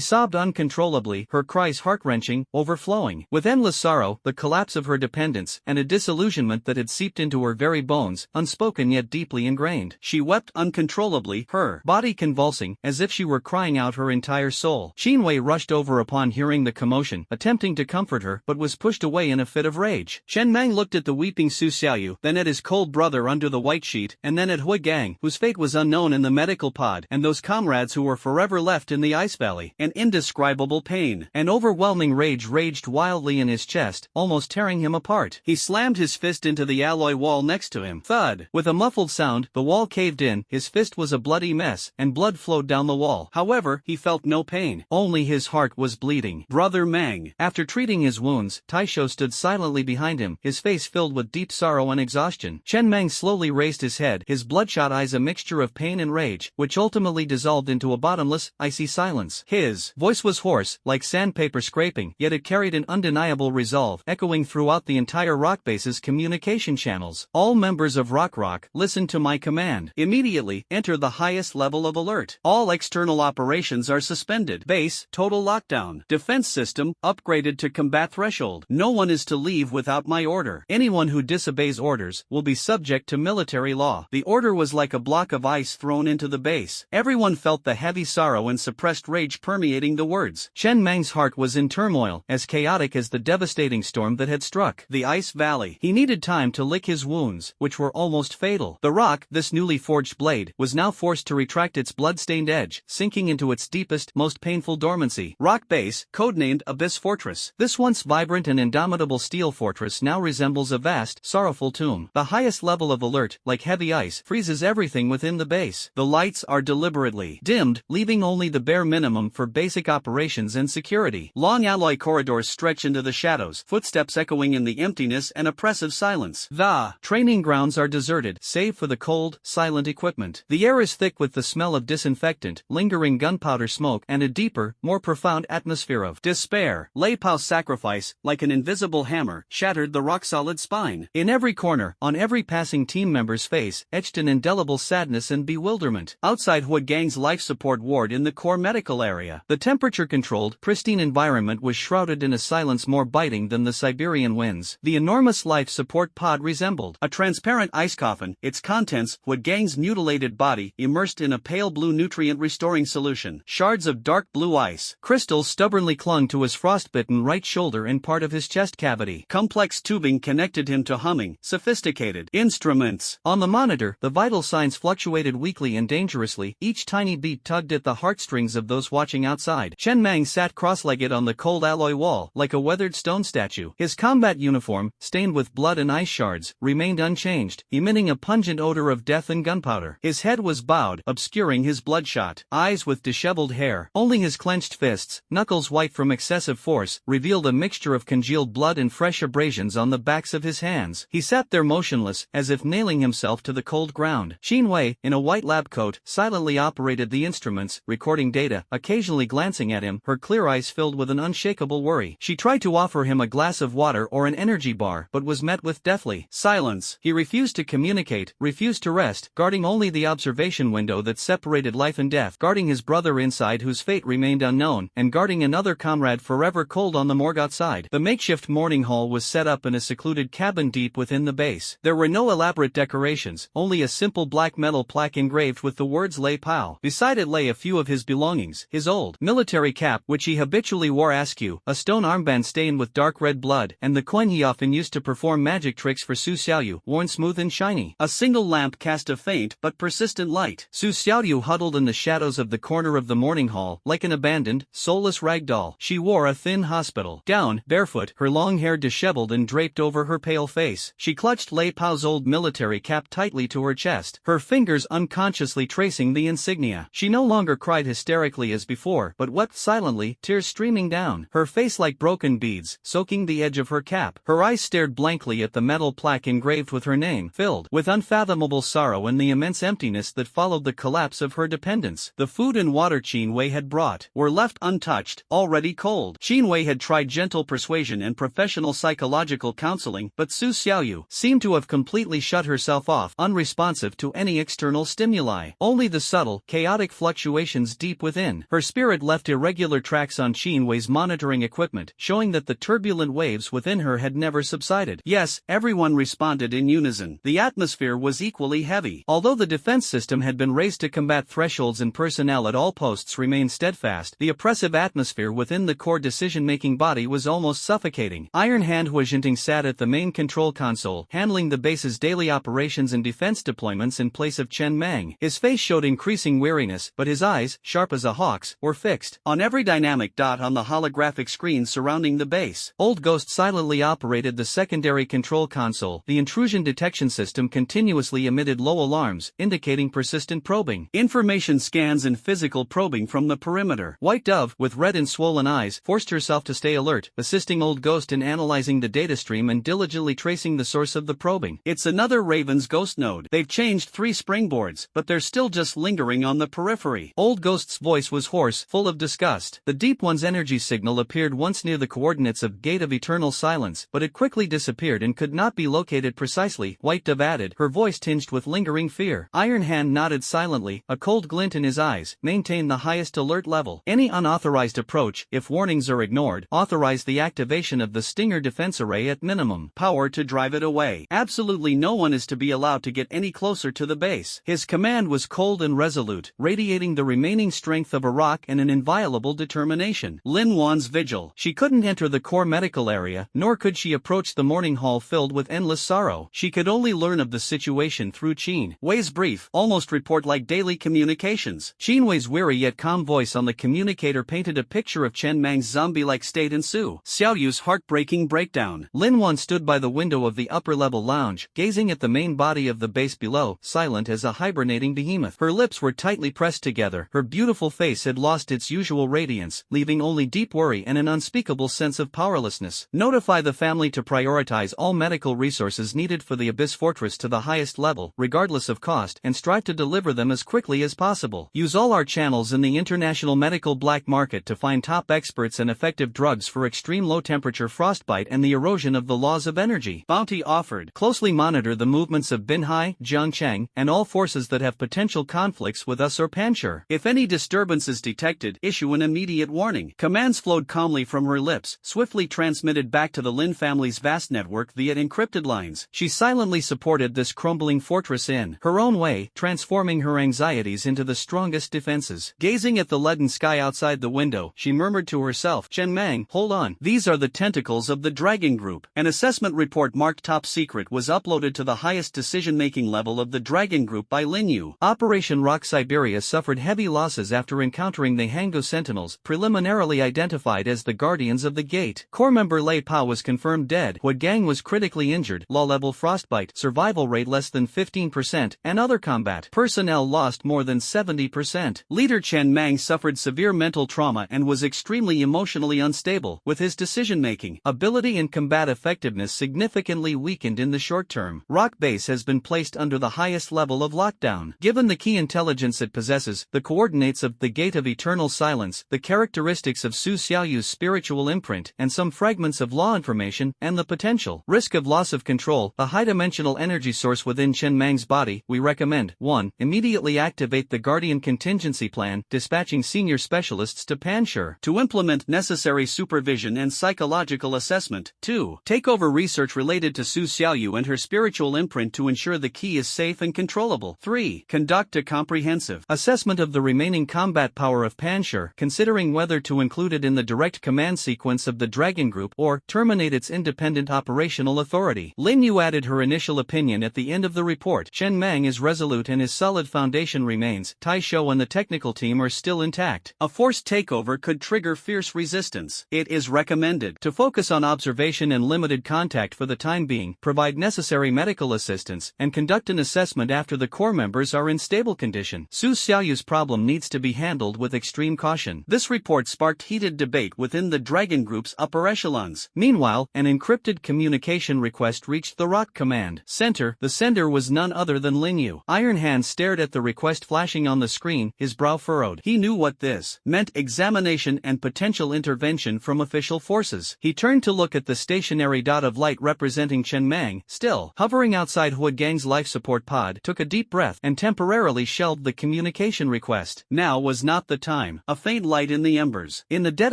sobbed uncontrollably, her cries heart-wrenching, overflowing with endless sorrow, the collapse of her dependence, and a disillusionment that had seeped into her very bones, unspoken yet deeply ingrained. She wept uncontrollably, her body convulsing, as if she were crying out her entire soul. Qinwei rushed over upon hearing the commotion, attempting to comfort her, but was pushed away in a fit of rage. Chen Mang looked at the weeping Su Xiaoyu, then at his cold brother under the white sheet, and then at Hui Gang, whose fate was unknown in the medical pod, and those comrades who were forever left in the ice valley. An indescribable pain, an overwhelming rage raged wildly in his chest, almost tearing him apart. He slammed his fist into the alloy wall next to him. Thud! With a muffled sound, the wall caved in, his fist was a bloody mess, and blood flowed down the wall. However, he felt no pain. Only his heart was bleeding. Brother Mang. After treating his wounds, Taisho stood silently behind him, his face filled with deep sorrow and exhaustion. Chen Mang slowly raised his head, his bloodshot eyes a mixture of pain and rage, which ultimately dissolved into a bottomless, icy silence. His voice was hoarse, like sandpaper scraping, yet it carried an undeniable resolve, echoing throughout the entire Rockbase's communication channels. All members of Rock, listen to my command. Immediately, enter the highest level of alert. All external operations are suspended. Base, total lockdown. Defense system, upgraded to combat threshold. No one is to leave without my order. Anyone who disobeys orders will be subject to military law. The order was like a block of ice thrown into the base. Everyone felt the heavy sorrow and suppressed rage permeating the words. Chen Mang's heart was in turmoil, as chaotic as the devastating storm that had struck the ice valley. He needed time to lick his wounds, which were almost fatal. The rock, this newly forged blade, was now forced to retract its blood-stained edge, sinking into its deepest, most painful dormancy. Rock Base, codenamed Abyss Fortress. This once vibrant and indomitable steel fortress now resembles a vast, sorrowful tomb. The highest level of alert, like heavy ice, freezes everything within the base. The lights are deliberately dimmed, leaving only the bare minimum for basic operations and security. Long alloy corridors stretch into the shadows, footsteps echoing in the emptiness and oppressive silence. The training grounds are deserted, save for the cold, silent equipment. The air is thick with the smell of disinfectant, lingering gunpowder smoke, and a deeper, more profound atmosphere of despair. Lei Pao's sacrifice, like an invisible hammer, shattered the rock-solid spine. In every corner, on every passing team member's face, etched an indelible sadness and bewilderment. Outside Hui Gang's life support ward in the core medical area, the temperature-controlled, pristine environment was shrouded in a silence more biting than the Siberian winds. The enormous life support pod resembled a transparent ice coffin, its contents, Hui Gang's mutilated body, immersed in a pale blue nutrient-restoring solution. Shards of dark blue ice crystals stubbornly clung to his frostbitten right shoulder and part of his chest cavity. Complex tubing connected him to humming, sophisticated instruments. On the monitor, the vital signs fluctuated weakly and dangerously, each tiny beat tugged at the heartstrings of those watching outside. Chen Mang sat cross-legged on the cold alloy wall, like a weathered stone statue. His combat uniform, stained with blood and ice shards, remained unchanged, emitting a pungent odor of death and gunpowder. His head was bowed, obscuring his bloodshot eyes with disheveled hair. Only his clenched fists, knuckles white from excessive force, revealed a mixture of congealed blood and fresh abrasions on the backs of his hands. He sat there motionless, as if nailing himself to the cold ground. Qinwei, in a white lab coat, silently operated the instruments, recording data, occasionally glancing at him, her clear eyes filled with an unshakable worry. She tried to offer him a glass of water or an energy bar, but was met with deathly silence. He refused to communicate, refused to rest, guarding only the observation window that separated life and death, guarding his brother inside whose fate remained unknown, and guarding another comrade forever cold on the morgue outside. The makeshift mourning hall was set up in a secluded cabin deep within the base. There were no elaborate decorations, only a simple black metal plaque engraved with the words Lei Pao. Beside it lay a few of his belongings, his old military cap, which he habitually wore askew, a stone armband stained with dark red blood, and the coin he often used to perform magic tricks for Su Xiaoyu, worn smooth and shiny. A single lamp cast a faint but persistent light. Su Xiaoyu huddled in the shadows of the corner of the morning hall, like an abandoned, soulless rag doll. She wore a thin hospital gown, barefoot, her long hair disheveled and draped over her pale face. She clutched Lei Pao's old military cap tightly to her chest, her fingers unconsciously tracing the insignia. She no longer cried hysterically as before, but wept silently, tears streaming down, her face like broken beads, soaking the edge of her cap. Her eyes stared blankly at the metal plaque engraved with her name, filled with unfathomable sorrow and the immense emptiness that followed the collapse of her dependence. The food and water Qin Wei had brought were left untouched, already cold. Qin Wei had tried gentle persuasion and professional psychological counseling, but Su Xiaoyu seemed to have completely shut herself off, unresponsive to any external stimuli. Only the subtle, chaotic fluctuations deep within. Her spirit left irregular tracks on Qin Wei's monitoring equipment, showing that the turbulent waves within her had never subsided. Yes, everyone responded in unison. The atmosphere was equally heavy. Although the defense system had been raised to combat thresholds and personnel at all posts remained steadfast, the oppressive atmosphere within the core decision-making body was almost suffocating. Iron Hand Huijinting sat at the main control console, handling the base's daily operations and defense deployments in place of Chen Mang. His face showed increasing weariness, but his eyes, sharp as a hawk's, were fixed on every dynamic dot on the holographic screen surrounding the base. Old Ghost silently operated the secondary control console. The intrusion detection system continuously emitted low alarms, indicating persistent probing. Information scans and physical probing from the perimeter. White Dove, with red and swollen eyes, forced herself to stay alert, assisting Old Ghost in analyzing the data stream and diligently tracing the source of the probing. It's another Raven's ghost node. They've changed 3 springboards, but they're still just lingering on the periphery. Old Ghost's voice was hoarse, full of disgust. The Deep One's energy signal appeared once near the coordinates of Gate of Eternal Silence, but it quickly disappeared and could not be located precisely, White Dove added, her voice tinged with lingering fear. Iron Hand nodded silently, a cold glint in his eyes. Maintain the highest alert level. Any unauthorized approach, if warnings are ignored, authorize the activation of the Stinger defense array at minimum power to drive it away. Absolutely no one is to be allowed to get any closer to the base. His command was cold and resolute, radiating the remaining strength of a rock and an inviolable determination. Lin Wan's vigil. She couldn't enter the core medical area, nor could she approach the morning hall filled with endless sorrow. She could only learn of the situation through Qin Wei's brief, almost report-like daily communications. Qin Wei's weary yet calm voice on the communicator painted a picture of Chen Mang's zombie-like state and Su Xiaoyu's heartbreaking breakdown. Lin Wan stood by the window of the upper-level lounge, gazing at the main body of the base below, silent as a hibernating behemoth. Her lips were tightly pressed together, her beautiful face had lost its usual radiance, leaving only deep worry and an unspeakable sense of powerlessness. Notify the family to prioritize all medical resources needed for the Abyss Fortress to the highest level, regardless of cost, and strive to deliver them as quickly as possible. Use all our channels in the international medical black market to find top experts and effective drugs for extreme low-temperature frostbite and the erosion of the laws of energy. Bounty offered. Closely monitor the movements of Binhai, Jiangcheng, and all forces that have potential conflicts with us or Panshur. If any disturbance is detected, issue an immediate warning. Commands flowed calmly from her lips, swiftly transmitted back to the Lin family's vast network via encrypted lines. She silently supported this crumbling fortress in her own way, transforming her anxieties into the strongest defenses. Gazing at the leaden sky outside the window, she murmured to herself, Chen Mang, hold on. These are the tentacles of the Dragon Group. An assessment report marked top secret was uploaded to the highest decision-making level of the Dragon Group by Lin Yu. Operation Rock Siberia suffered heavy losses after encountering the Hango Sentinels, preliminarily identified as the Guardians of the Gate. Core member Lei Pao was confirmed dead, Hua Gang was critically injured, low-level frostbite, survival rate less than 15%, and other combat personnel lost more than 70%. Leader Chen Mang suffered severe mental trauma and was extremely emotionally unstable, with his decision-making ability and combat effectiveness significantly weakened in the short term. Rock Base has been placed under the highest level of lockdown. Given the key intelligence it possesses, the coordinates of the Gate of Eternal Silence, the characteristics of Su Xiaoyu's spiritual imprint, and some fragments of law information, and the potential risk of loss of control, a high-dimensional energy source within Chen Mang's body, we recommend 1. Immediately activate the Guardian Contingency Plan, dispatching senior specialists to Panshur to implement necessary supervision and psychological assessment. 2. Take over research related to Su Xiaoyu and her spiritual imprint to ensure the key is safe and controllable. 3. Conduct a comprehensive assessment of the remaining combat power of Panshur, considering whether to include it in the direct command sequence of the Dragon Group or terminate its independent operational operational authority. Lin Yu added her initial opinion at the end of the report. Chen Mang is resolute and his solid foundation remains. Tai Shou and the technical team are still intact. A forced takeover could trigger fierce resistance. It is recommended to focus on observation and limited contact for the time being, provide necessary medical assistance, and conduct an assessment after the core members are in stable condition. Su Xiaoyu's problem needs to be handled with extreme caution. This report sparked heated debate within the Dragon Group's upper echelons. Meanwhile, an encrypted communication request reached the Rock Command Center. The sender was none other than Lin Yu. Iron Hand stared at the request flashing on the screen, his brow furrowed. He knew what this meant: examination and potential intervention from official forces. He turned to look at the stationary dot of light representing Chen Mang, still hovering outside Huagang's life support pod, took a deep breath and temporarily shelved the communication request. Now was not the time. A faint light in the embers. In the dead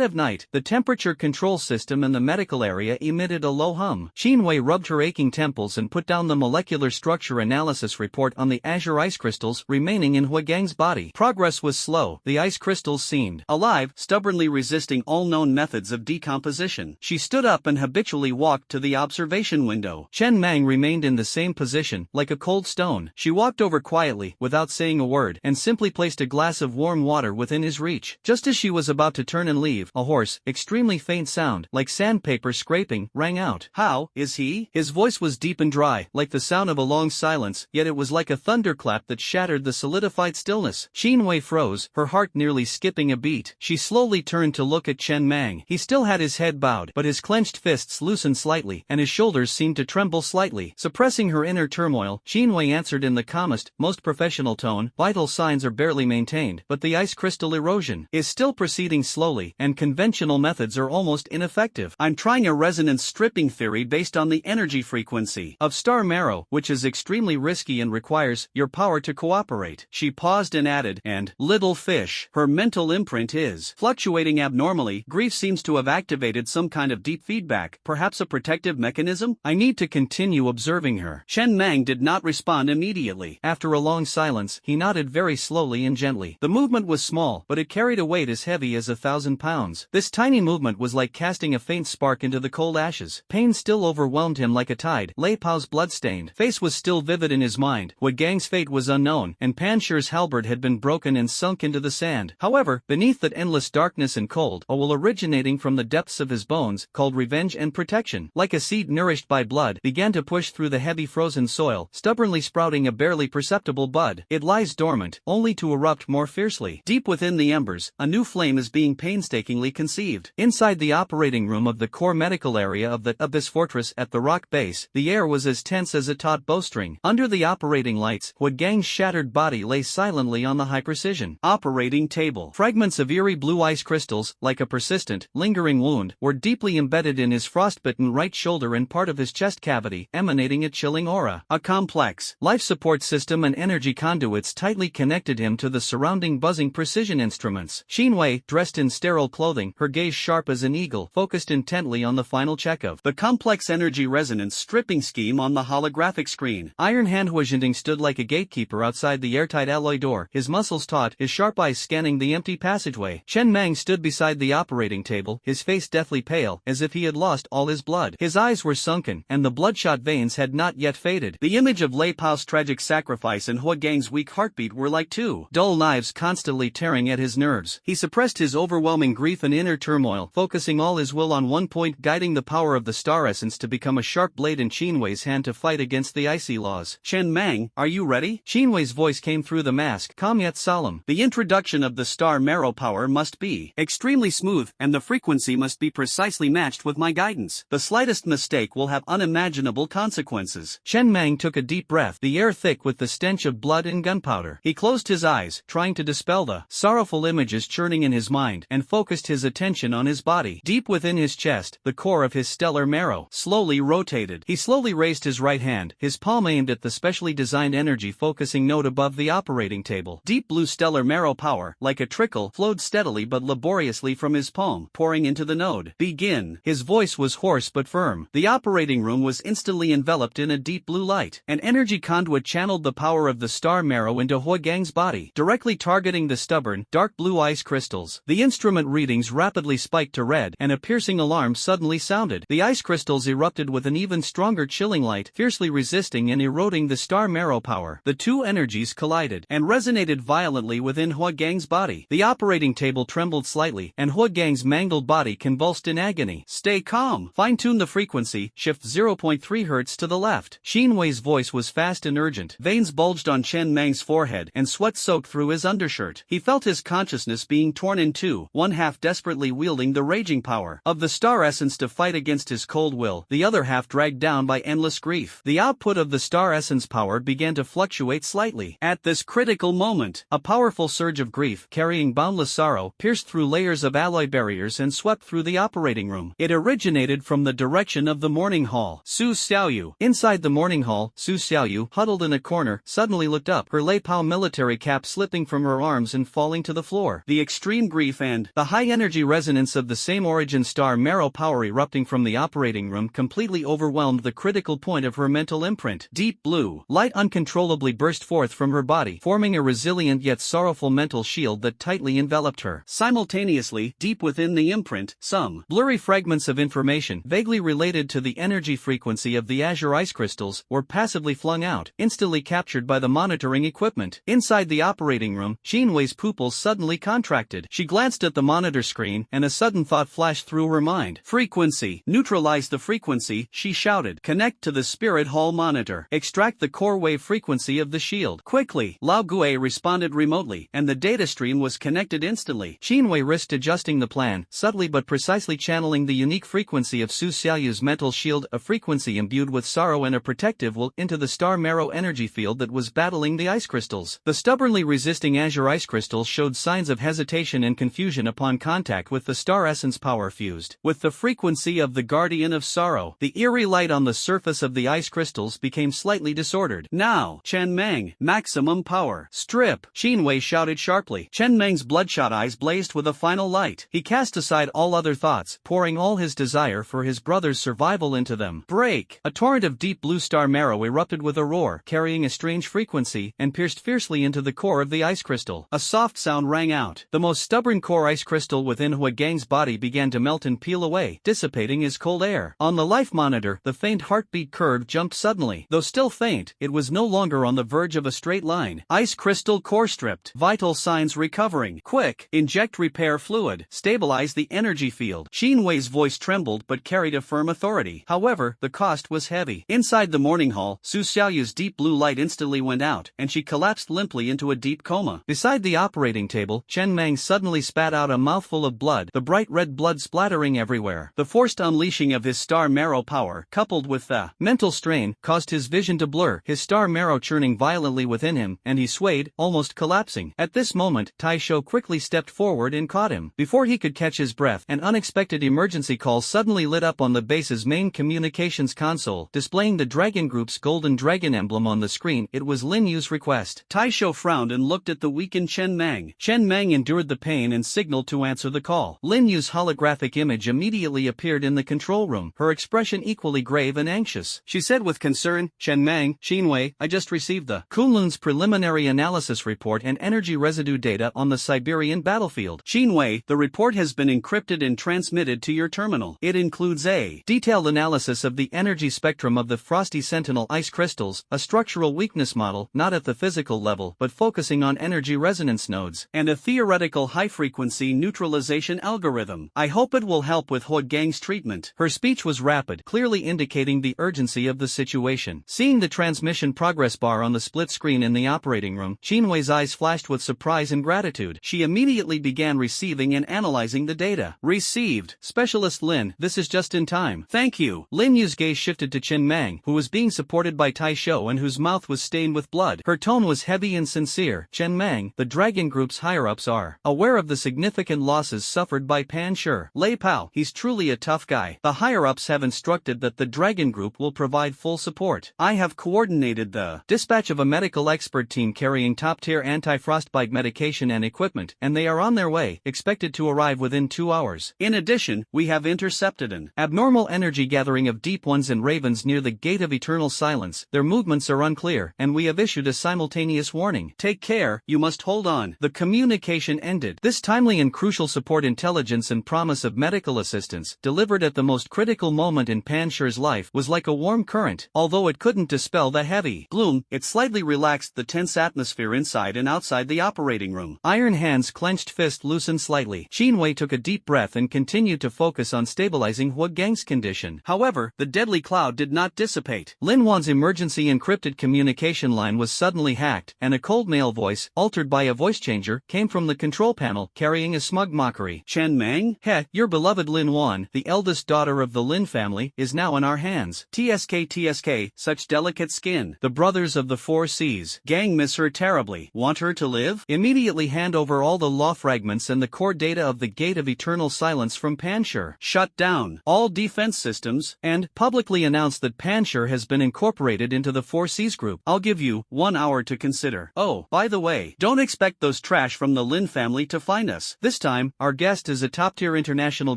of night, the temperature control system in the medical area emitted a low hum. Qinwei rubbed her aching temples and put down the molecular structure analysis report on the azure ice crystals remaining in Huagang's body. Progress was slow. The ice crystals seemed alive, stubbornly resisting all known methods of decomposition. She stood up and habitually walked to the observation window. Chen Mang remained in the same position, like a cold stone. She walked over quietly, without saying a word, and simply placed a glass of warm water within his reach. Just as she was about to turn and leave, a hoarse, extremely faint sound, like sandpaper scraping, rang out. "How is he?" His voice was deep and dry, like the sound of a long silence, yet it was like a thunderclap that shattered the solidified stillness. Qinwei froze, her heart nearly skipping a beat. She slowly turned to look at Chen Mang. He still had his head bowed, but his clenched fists loosened slightly, and his shoulders seemed to tremble slightly. Suppressing her inner turmoil, Qinwei answered in the calmest, most professional tone, "Vital signs are barely maintained, but the ice crystal erosion is still proceeding slowly, and conventional methods are almost ineffective. I'm trying a resonance stripping theory based on the energy frequency of star marrow, which is extremely risky and requires your power to cooperate." She paused and added, "And, little fish, her mental imprint is fluctuating abnormally. Grief seems to have activated some kind of deep feedback, perhaps a protective mechanism. I need to continue observing her." Chen Mang did not respond immediately. After a long silence, he nodded very slowly and gently. The movement was small, but it carried a weight as heavy as 1,000 pounds. This tiny movement was like casting a faint spark into the cold ashes. Pain still overwhelmed him like a tide. Lei Pao's blood-stained face was still vivid in his mind. Huagang's fate was unknown, and Pan Shi's halberd had been broken and sunk into the sand. However, beneath that endless darkness and cold, a will originating from the depths of his bones, called revenge and protection, like a seed nourished by blood, began to push through the heavy frozen soil, stubbornly sprouting a barely perceptible bud. It lies dormant, only to erupt more fiercely. Deep within the embers, a new flame is being painstakingly conceived. Inside the operating room of the core medical area of the Abyss Fortress at the rock base, the air was as tense as a taut bowstring. Under the operating lights, Huagang's shattered body lay silently on the high-precision operating table. Fragments of eerie blue ice crystals, like a persistent, lingering wound, were deeply embedded in his frostbitten right shoulder and part of his chest cavity, emanating a chilling aura. A complex life support system and energy conduits tightly connected him to the surrounding buzzing precision instruments. Qinwei, dressed in sterile clothing, her gaze sharp as an eagle, focused intently on the final check of the complex energy resonance stripping scheme on the holographic screen. Iron Hand Huijinting stood like a gatekeeper outside the airtight alloy door, his muscles taut, his sharp eyes scanning the empty passageway. Chen Mang stood beside the operating table, his face deathly pale, as if he had lost all his blood. His eyes were sunken, and the bloodshot veins had not yet faded. The image of Lei Pao's tragic sacrifice and Huagang's weak heartbeat were like two dull knives constantly tearing at his nerves. He suppressed his overwhelming grief and inner turmoil, focusing all his will on one point, guiding the power of the star essence to become a sharp blade in Qinwei's hand to fight against the icy laws. "Chen Mang, are you ready?" Qinwei's voice came through the mask, calm yet solemn. "The introduction of the star marrow power must be extremely smooth, and the frequency must be precisely matched with my guidance. The slightest mistake will have unimaginable consequences." Chen Mang took a deep breath, the air thick with the stench of blood and gunpowder. He closed his eyes, trying to dispel the sorrowful images churning in his mind, and focused his attention on his body. Deep within his chest, the core of his stellar marrow slowly rotated. He slowly raised his right hand, his palm aimed at the specially designed energy focusing node above the operating table. Deep blue stellar marrow power, like a trickle, flowed steadily but laboriously from his palm, pouring into the node. "Begin." His voice was hoarse but firm. The operating room was instantly enveloped in a deep blue light. An energy conduit channeled the power of the star marrow into Huagang's body, directly targeting the stubborn, dark blue ice crystals. The instrument readings rapidly spiked to red, and a piercing alarm suddenly sounded. The ice crystals erupted erupted with an even stronger chilling light, fiercely resisting and eroding the star marrow power. The two energies collided and resonated violently within Huagang's body. The operating table trembled slightly, and Huagang's mangled body convulsed in agony. Stay calm. Fine-tune the frequency, shift 0.3 Hz to the left. Xin Wei's voice was fast and urgent. Veins bulged on Chen Mang's forehead, and sweat soaked through his undershirt. He felt his consciousness being torn in two, one half desperately wielding the raging power of the star essence to fight against his cold will, the other half dragged down by endless grief. The output of the star essence power began to fluctuate slightly. At this critical moment, a powerful surge of grief, carrying boundless sorrow, pierced through layers of alloy barriers and swept through the operating room. It originated from the direction of the morning hall. Su Xiaoyu. Inside the morning hall, Su Xiaoyu, huddled in a corner, suddenly looked up, her Lei Pao military cap slipping from her arms and falling to the floor. The extreme grief and the high-energy resonance of the same origin star marrow power erupting from the operating room completely overwhelmed the critical point of her mental imprint. Deep blue light uncontrollably burst forth from her body, forming a resilient yet sorrowful mental shield that tightly enveloped her. Simultaneously, deep within the imprint, some blurry fragments of information vaguely related to the energy frequency of the azure ice crystals were passively flung out, instantly captured by the monitoring equipment. Inside the operating room, Xin Wei's pupils suddenly contracted. She glanced at the monitor screen, and a sudden thought flashed through her mind. Frequency. Neutralize the frequency, she shouted. Connect to the spirit hall monitor. Extract the core wave frequency of the shield. Quickly. Lao Gue responded remotely, and the data stream was connected instantly. Xin Wei risked adjusting the plan, subtly but precisely channeling the unique frequency of Su Xiaoyu's mental shield, a frequency imbued with sorrow and a protective will, into the star marrow energy field that was battling the ice crystals. The stubbornly resisting azure ice crystals showed signs of hesitation and confusion upon contact with the star essence power fused with the frequency of the guardian of sorrow. The eerie light on the surface of the ice crystals became slightly disordered. Now, Chen Meng, maximum power. Strip, Xin Wei shouted sharply. Chen Meng's bloodshot eyes blazed with a final light. He cast aside all other thoughts, pouring all his desire for his brother's survival into them. Break! A torrent of deep blue star marrow erupted with a roar, carrying a strange frequency, and pierced fiercely into the core of the ice crystal. A soft sound rang out. The most stubborn core ice crystal within Huagang's body began to melt and peel away, dissipating his cold air. On the life monitor, the faint heartbeat curve jumped suddenly. Though still faint, it was no longer on the verge of a straight line. Ice crystal core stripped. Vital signs recovering. Quick! Inject repair fluid. Stabilize the energy field. Xin Wei's voice trembled but carried a firm authority. However, the cost was heavy. Inside the morning hall, Su Xiaoyu's deep blue light instantly went out, and she collapsed limply into a deep coma. Beside the operating table, Chen Meng suddenly spat out a mouthful of blood, the bright red blood splattering everywhere. The forced unleashing of his star marrow power, coupled with the mental strain, caused his vision to blur, his star marrow churning violently within him, and he swayed, almost collapsing. At this moment, Tai Shou quickly stepped forward and caught him. Before he could catch his breath, an unexpected emergency call suddenly lit up on the base's main communications console, displaying the Dragon Group's golden dragon emblem on the screen. It was Lin Yu's request. Tai Shou frowned and looked at the weakened Chen Meng. Chen Meng endured the pain and signaled to answer the call. Lin Yu's holographic image immediately appeared in the control room, her expression equally grave and anxious. She said with concern, Chen Meng, Xin Wei, I just received the Kunlun's preliminary analysis report and energy residue data on the Siberian battlefield. Xin Wei, the report has been encrypted and transmitted to your terminal. It includes a detailed analysis of the energy spectrum of the Frosty Sentinel ice crystals, a structural weakness model, not at the physical level but focusing on energy resonance nodes, and a theoretical high-frequency neutralization algorithm. I hope it will help with Huagang's treatment. Her speech was rapid, clearly indicating the urgency of the situation. Seeing the transmission progress bar on the split screen in the operating room, Xin Wei's eyes flashed with surprise and gratitude. She immediately began receiving and analyzing the data. Received. Specialist Lin, this is just in time. Thank you. Lin Yu's gaze shifted to Chen Meng, who was being supported by Tai Shou and whose mouth was stained with blood. Her tone was heavy and sincere. Chen Meng, the Dragon Group's higher-ups are aware of the significant losses suffered by Pan Shi. Lei Pao, he's truly a tough guy. The higher-ups have instructed that the Dragon Group will provide full support. I have coordinated the dispatch of a medical expert team carrying top-tier anti-frostbite medication and equipment, and they are on their way, expected to arrive within 2 hours. In addition, we have intercepted an abnormal energy gathering of deep ones and ravens near the Gate of Eternal Silence. Their movements are unclear, and we have issued a simultaneous warning. Take care, you must hold on. The communication ended. This timely and crucial support, intelligence and promise of medical assistance, delivered at the most critical moment moment in Panshi's life was like a warm current, although it couldn't dispel the heavy gloom. It slightly relaxed the tense atmosphere inside and outside the operating room. Iron Hand's clenched fist loosened slightly. Qinwei took a deep breath and continued to focus on stabilizing Hua Gang's condition. However, the deadly cloud did not dissipate. Lin Wan's emergency encrypted communication line was suddenly hacked, and a cold male voice, altered by a voice changer, came from the control panel, carrying a smug mockery. Chen Meng? Heh, your beloved Lin Wan, the eldest daughter of the Lin family, is now in our hands. TSK, such delicate skin. The brothers of the Four Seas. Gang miss her terribly. Want her to live? Immediately hand over all the law fragments and the core data of the Gate of Eternal Silence from Panshur. Shut down all defense systems, and publicly announce that Panshur has been incorporated into the Four Seas group. I'll give you 1 hour to consider. Oh, by the way, don't expect those trash from the Lin family to find us. This time, our guest is a top-tier international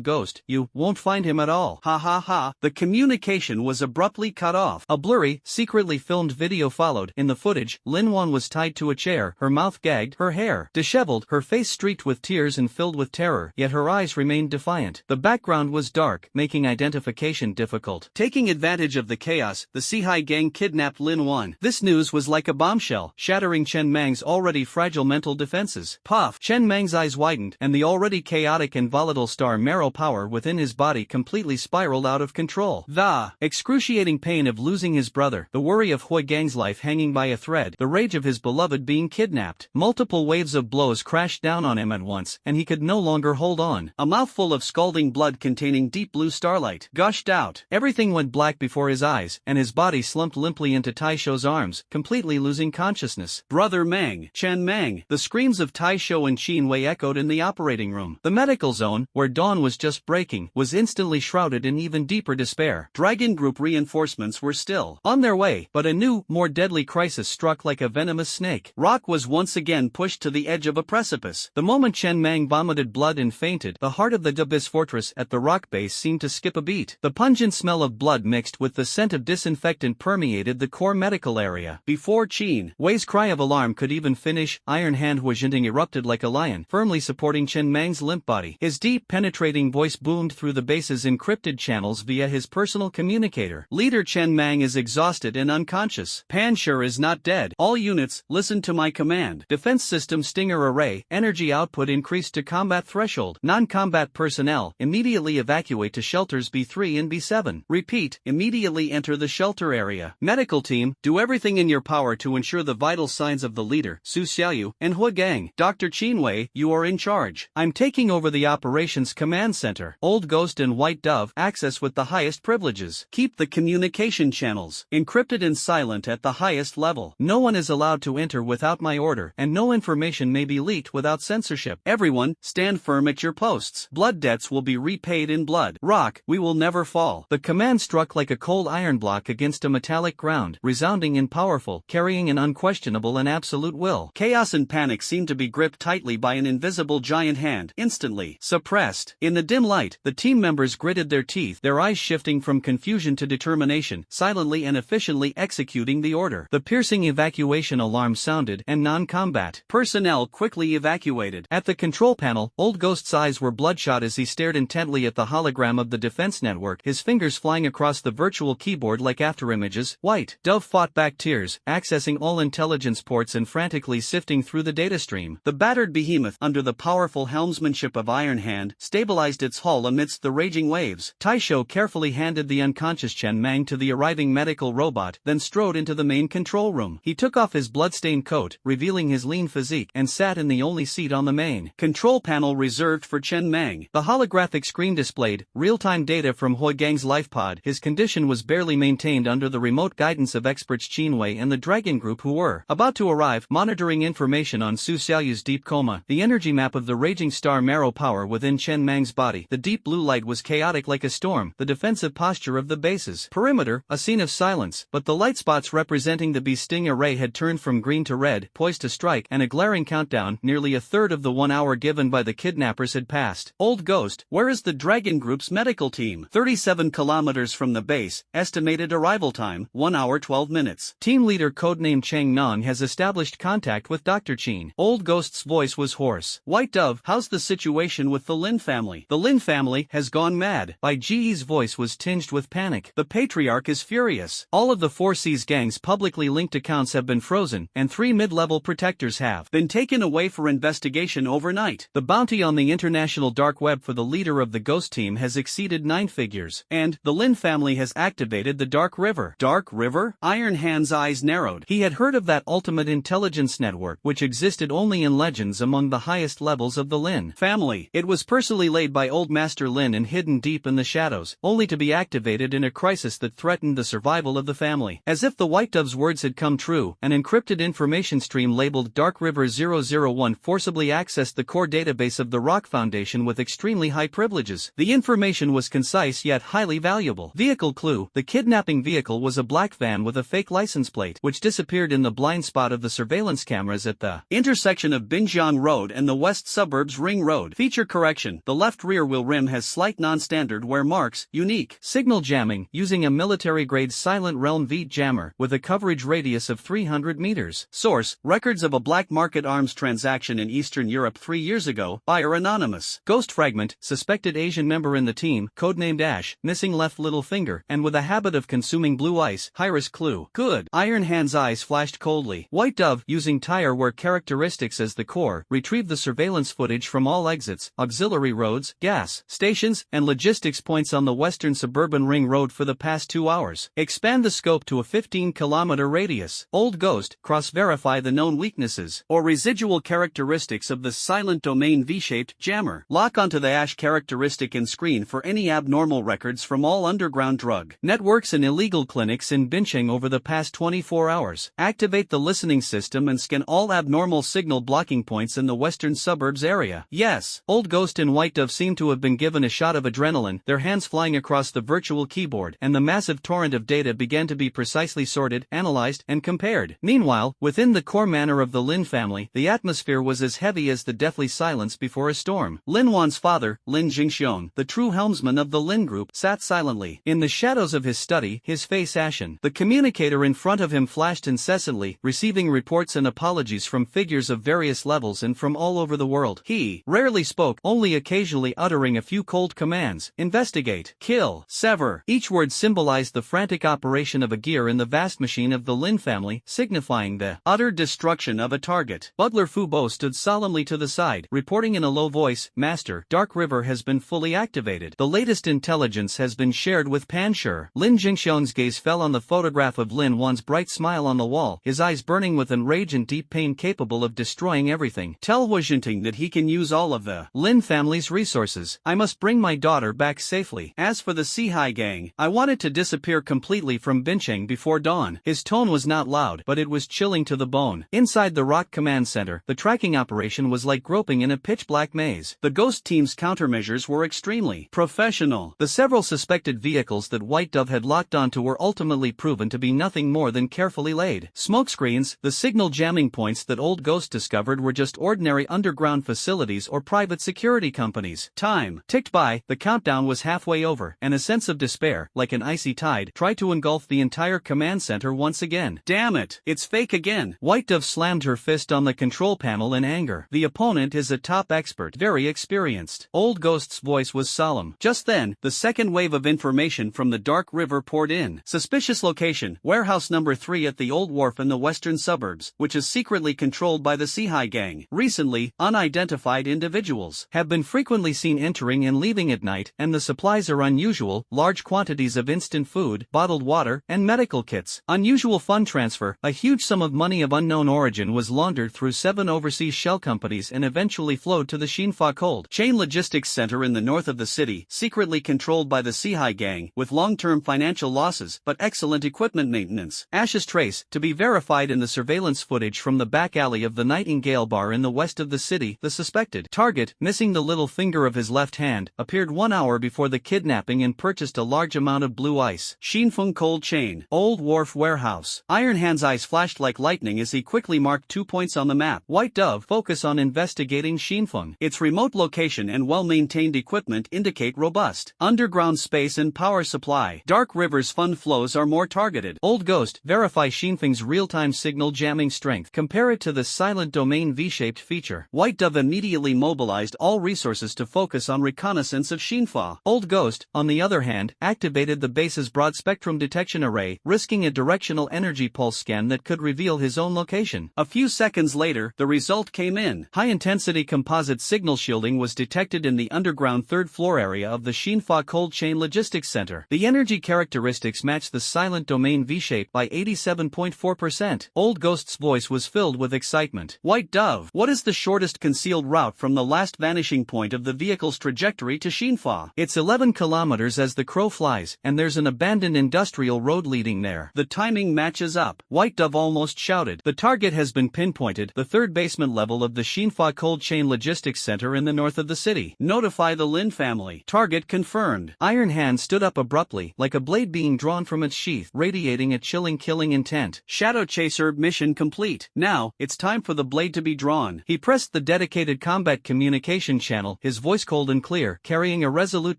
ghost. You won't find him at all. Ha ha ha. The communication was abruptly cut off. A blurry, secretly filmed video followed. In the footage, Lin Wan was tied to a chair, her mouth gagged, her hair disheveled, her face streaked with tears and filled with terror, yet her eyes remained defiant. The background was dark, making identification difficult. Taking advantage of the chaos, the Sihai gang kidnapped Lin Wan. This news was like a bombshell, shattering Chen Meng's already fragile mental defenses. Puff! Chen Meng's eyes widened, and the already chaotic and volatile star marrow power within his body completely spiraled out of control. The excruciating pain of losing his brother, the worry of Hua Gang's life hanging by a thread, the rage of his beloved being kidnapped. Multiple waves of blows crashed down on him at once, and he could no longer hold on. A mouthful of scalding blood containing deep blue starlight gushed out. Everything went black before his eyes, and his body slumped limply into Taisho's arms, completely losing consciousness. Brother Meng, Chen Meng. The screams of Taisho and Qinwei echoed in the operating room. The medical zone, where dawn was just breaking, was instantly shrouded in even deeper despair. Dragon Group reinforcements were still on their way, but a new, more deadly crisis struck like a venomous snake. Rock was once again pushed to the edge of a precipice. The moment Chen Meng vomited blood and fainted, the heart of the Abyss fortress at the rock base seemed to skip a beat. The pungent smell of blood mixed with the scent of disinfectant permeated the core medical area. Before Qin Wei's cry of alarm could even finish, Iron Hand Huijinting erupted like a lion, firmly supporting Chen Meng's limp body. His deep, penetrating voice boomed through the base's encrypted channels via his personal communicator. Leader Chen Meng is exhausted and unconscious. Panshur is not dead. All units, listen to my command. Defense system stinger array, energy output increased to combat threshold. Non-combat personnel, immediately evacuate to shelters B3 and B7. Repeat, immediately enter the shelter area. Medical team, do everything in your power to ensure the vital signs of the leader, Su Xiaoyu, and Hua Gang. Dr. Qinwei, you are in charge. I'm taking over the operations command center. Old Ghost and White Dove, access with the highest privileges. Keep the communication channels encrypted and silent at the highest level. No one is allowed to enter without my order, and no information may be leaked without censorship. Everyone, stand firm at your posts. Blood debts will be repaid in blood. Rock, we will never fall. The command struck like a cold iron block against a metallic ground, resounding and powerful, carrying an unquestionable and absolute will. Chaos and panic seemed to be gripped tightly by an invisible giant hand, instantly suppressed. In the dim light, the team members gritted their teeth, their eyes shifting from confusion to determination, silently and efficiently executing the order. The piercing evacuation alarm sounded, and non-combat personnel quickly evacuated. At the control panel, Old Ghost's eyes were bloodshot as he stared intently at the hologram of the defense network, his fingers flying across the virtual keyboard like afterimages. White Dove fought back tears, accessing all intelligence ports and frantically sifting through the data stream. The battered behemoth, under the powerful helmsmanship of Iron Hand, stabilized its hull amidst the raging waves. Taisho carefully handed the unconscious Chen Meng to the arriving medical robot, then strode into the main control room. He took off his bloodstained coat, revealing his lean physique, and sat in the only seat on the main control panel reserved for Chen Meng. The holographic screen displayed real-time data from Hua Gang's life pod. His condition was barely maintained under the remote guidance of experts Qinwei and the Dragon Group, who were about to arrive, monitoring information on Su Xiaoyu's deep coma. The energy map of the raging star marrow power within Chen Meng's body. The deep blue light was chaotic like a storm. The defensive posture of the base's perimeter, a scene of silence, but the light spots representing the B-Sting array had turned from green to red, poised to strike, and a glaring countdown. Nearly a third of the 1 hour given by the kidnappers had passed. Old Ghost, where is the Dragon Group's medical team? 37 kilometers from the base, estimated arrival time, 1 hour 12 minutes. Team leader codenamed Cheng Nong has established contact with Dr. Qin. Old Ghost's voice was hoarse. White Dove, how's the situation with the Lin family? The Lin family has gone mad. By Ge's Lee's voice was tinged with panic. The Patriarch is furious. All of the Four Seas gang's publicly linked accounts have been frozen, and 3 mid-level protectors have been taken away for investigation overnight. The bounty on the international dark web for the leader of the Ghost team has exceeded 9 figures. And the Lin family has activated the Dark River. Dark River? Iron Hand's eyes narrowed. He had heard of that ultimate intelligence network, which existed only in legends among the highest levels of the Lin family. It was personally laid by Old Master Lin and hidden deep in the shadows, only to be activated in a crisis that threatened the survival of the family. As if the White Dove's words had come true, an encrypted information stream labeled Dark River 001 forcibly accessed the core database of the Rock Foundation with extremely high privileges. The information was concise yet highly valuable. Vehicle clue: the kidnapping vehicle was a black van with a fake license plate, which disappeared in the blind spot of the surveillance cameras at the intersection of Binjiang Road and the West Suburbs Ring Road. Feature correction: the left rear wheel rim has slight non-standard wear marks, unique. Signal jamming: using a military-grade Silent Realm V jammer with a coverage radius of 300 meters. Source: records of a black market arms transaction in Eastern Europe 3 years ago. Buyer anonymous. Ghost fragment: suspected Asian member in the team, codenamed Ash, missing left little finger, and with a habit of consuming blue ice. High-risk clue. Good. Iron Hand's eyes flashed coldly. White Dove, using tire wear characteristics as the core, retrieved the surveillance footage from all exits, auxiliary roads, gas stations, and logistics points on the western suburban ring road for the past 2 hours. Expand the scope to a 15-kilometer radius. Old Ghost, cross-verify the known weaknesses or residual characteristics of the silent domain V-shaped jammer. Lock onto the Ash characteristic and screen for any abnormal records from all underground drug networks and illegal clinics in Bincheng over the past 24 hours. Activate the listening system and scan all abnormal signal blocking points in the western suburbs area. Yes. Old Ghost and White Dove seem to have been given a shot of adrenaline, their hands flying across the virtual keyboard, and the massive torrent of data began to be precisely sorted, analyzed, and compared. Meanwhile, within the core manor of the Lin family, the atmosphere was as heavy as the deathly silence before a storm. Lin Wan's father, Lin Jingxiong, the true helmsman of the Lin group, sat silently in the shadows of his study, his face ashen. The communicator in front of him flashed incessantly, receiving reports and apologies from figures of various levels and from all over the world. He rarely spoke, only occasionally uttering a few cold commands: investigate, kill, sever. Each word symbolized the frantic operation of a gear in the vast machine of the Lin family, signifying the utter destruction of a target. Butler Fubo stood solemnly to the side, reporting in a low voice, "Master, Dark River has been fully activated. The latest intelligence has been shared with Panshur." Lin Jingxiong's gaze fell on the photograph of Lin Wan's bright smile on the wall, his eyes burning with enrage and deep pain capable of destroying everything. Tell Hu Jinting that he can use all of the Lin family's resources. I must bring my daughter back safely. As for the Sihai gang, I want it to disappear completely from Bincheng before dawn. His tone was not loud, but it was chilling to the bone. Inside the Rock Command Center, the tracking operation was like groping in a pitch-black maze. The Ghost team's countermeasures were extremely professional. The several suspected vehicles that White Dove had locked onto were ultimately proven to be nothing more than carefully laid smokescreens. The signal jamming points that Old Ghost discovered were just ordinary underground facilities or private security companies. Time ticked by, the countdown was halfway over, and a sense of despair, like an icy tide, tried to engulf the entire command center once again. Damn it, it's fake again. White Dove slammed her fist on the control panel in anger. The opponent is a top expert, very experienced. Old Ghost's voice was solemn. Just then, the second wave of information from the Dark River poured in. Suspicious location, warehouse number 3 at the Old Wharf in the western suburbs, which is secretly controlled by the Sihai gang. Recently, unidentified individuals have been frequently seen entering and leaving at night, and the supplies are unusual: large quantities of instant food, bottled water, and medical kits. Unusual fund transfer: a huge sum of money of unknown origin was laundered through 7 overseas shell companies and eventually flowed to the Xinfa Cold Chain Logistics Center in the north of the city, secretly controlled by the Sihai gang, with long-term financial losses but excellent equipment maintenance. Ash's trace, to be verified in the surveillance footage from the back alley of the Nightingale Bar in the west of the city. The suspected target, missing the little finger of his left hand, appeared 1 hour before the kidnapping and purchased a large amount of blue ice. Xinfeng Cold Chain, Old Wharf Warehouse. Iron Hand's eyes flashed like lightning as he quickly marked 2 points on the map. White Dove, focus on investigating Xinfeng. Its remote location and well-maintained equipment indicate robust underground space and power supply. Dark River's fund flows are more targeted. Old Ghost, verify Xinfeng's real-time signal jamming strength. Compare it to the silent domain V-shaped feature. White Dove immediately mobilized all resources to focus on reconnaissance of Xinfa. Old Ghost, Ghost, on the other hand, activated the base's broad-spectrum detection array, risking a directional energy pulse scan that could reveal his own location. A few seconds later, the result came in. High-intensity composite signal shielding was detected in the underground third-floor area of the Shinfa Cold Chain Logistics Center. The energy characteristics matched the silent domain V-shape by 87.4%. Old Ghost's voice was filled with excitement. White Dove, what is the shortest concealed route from the last vanishing point of the vehicle's trajectory to Shinfa? It's 11 kilometers as the crow flies, and there's an abandoned industrial road leading there. The timing matches up. White Dove almost shouted. The target has been pinpointed, the third basement level of the Shinfa Cold Chain Logistics Center in the north of the city. Notify the Lin family. Target confirmed. Iron Hand stood up abruptly, like a blade being drawn from its sheath, radiating a chilling killing intent. Shadow Chaser mission complete. Now, it's time for the blade to be drawn. He pressed the dedicated combat communication channel, his voice cold and clear, carrying a resolute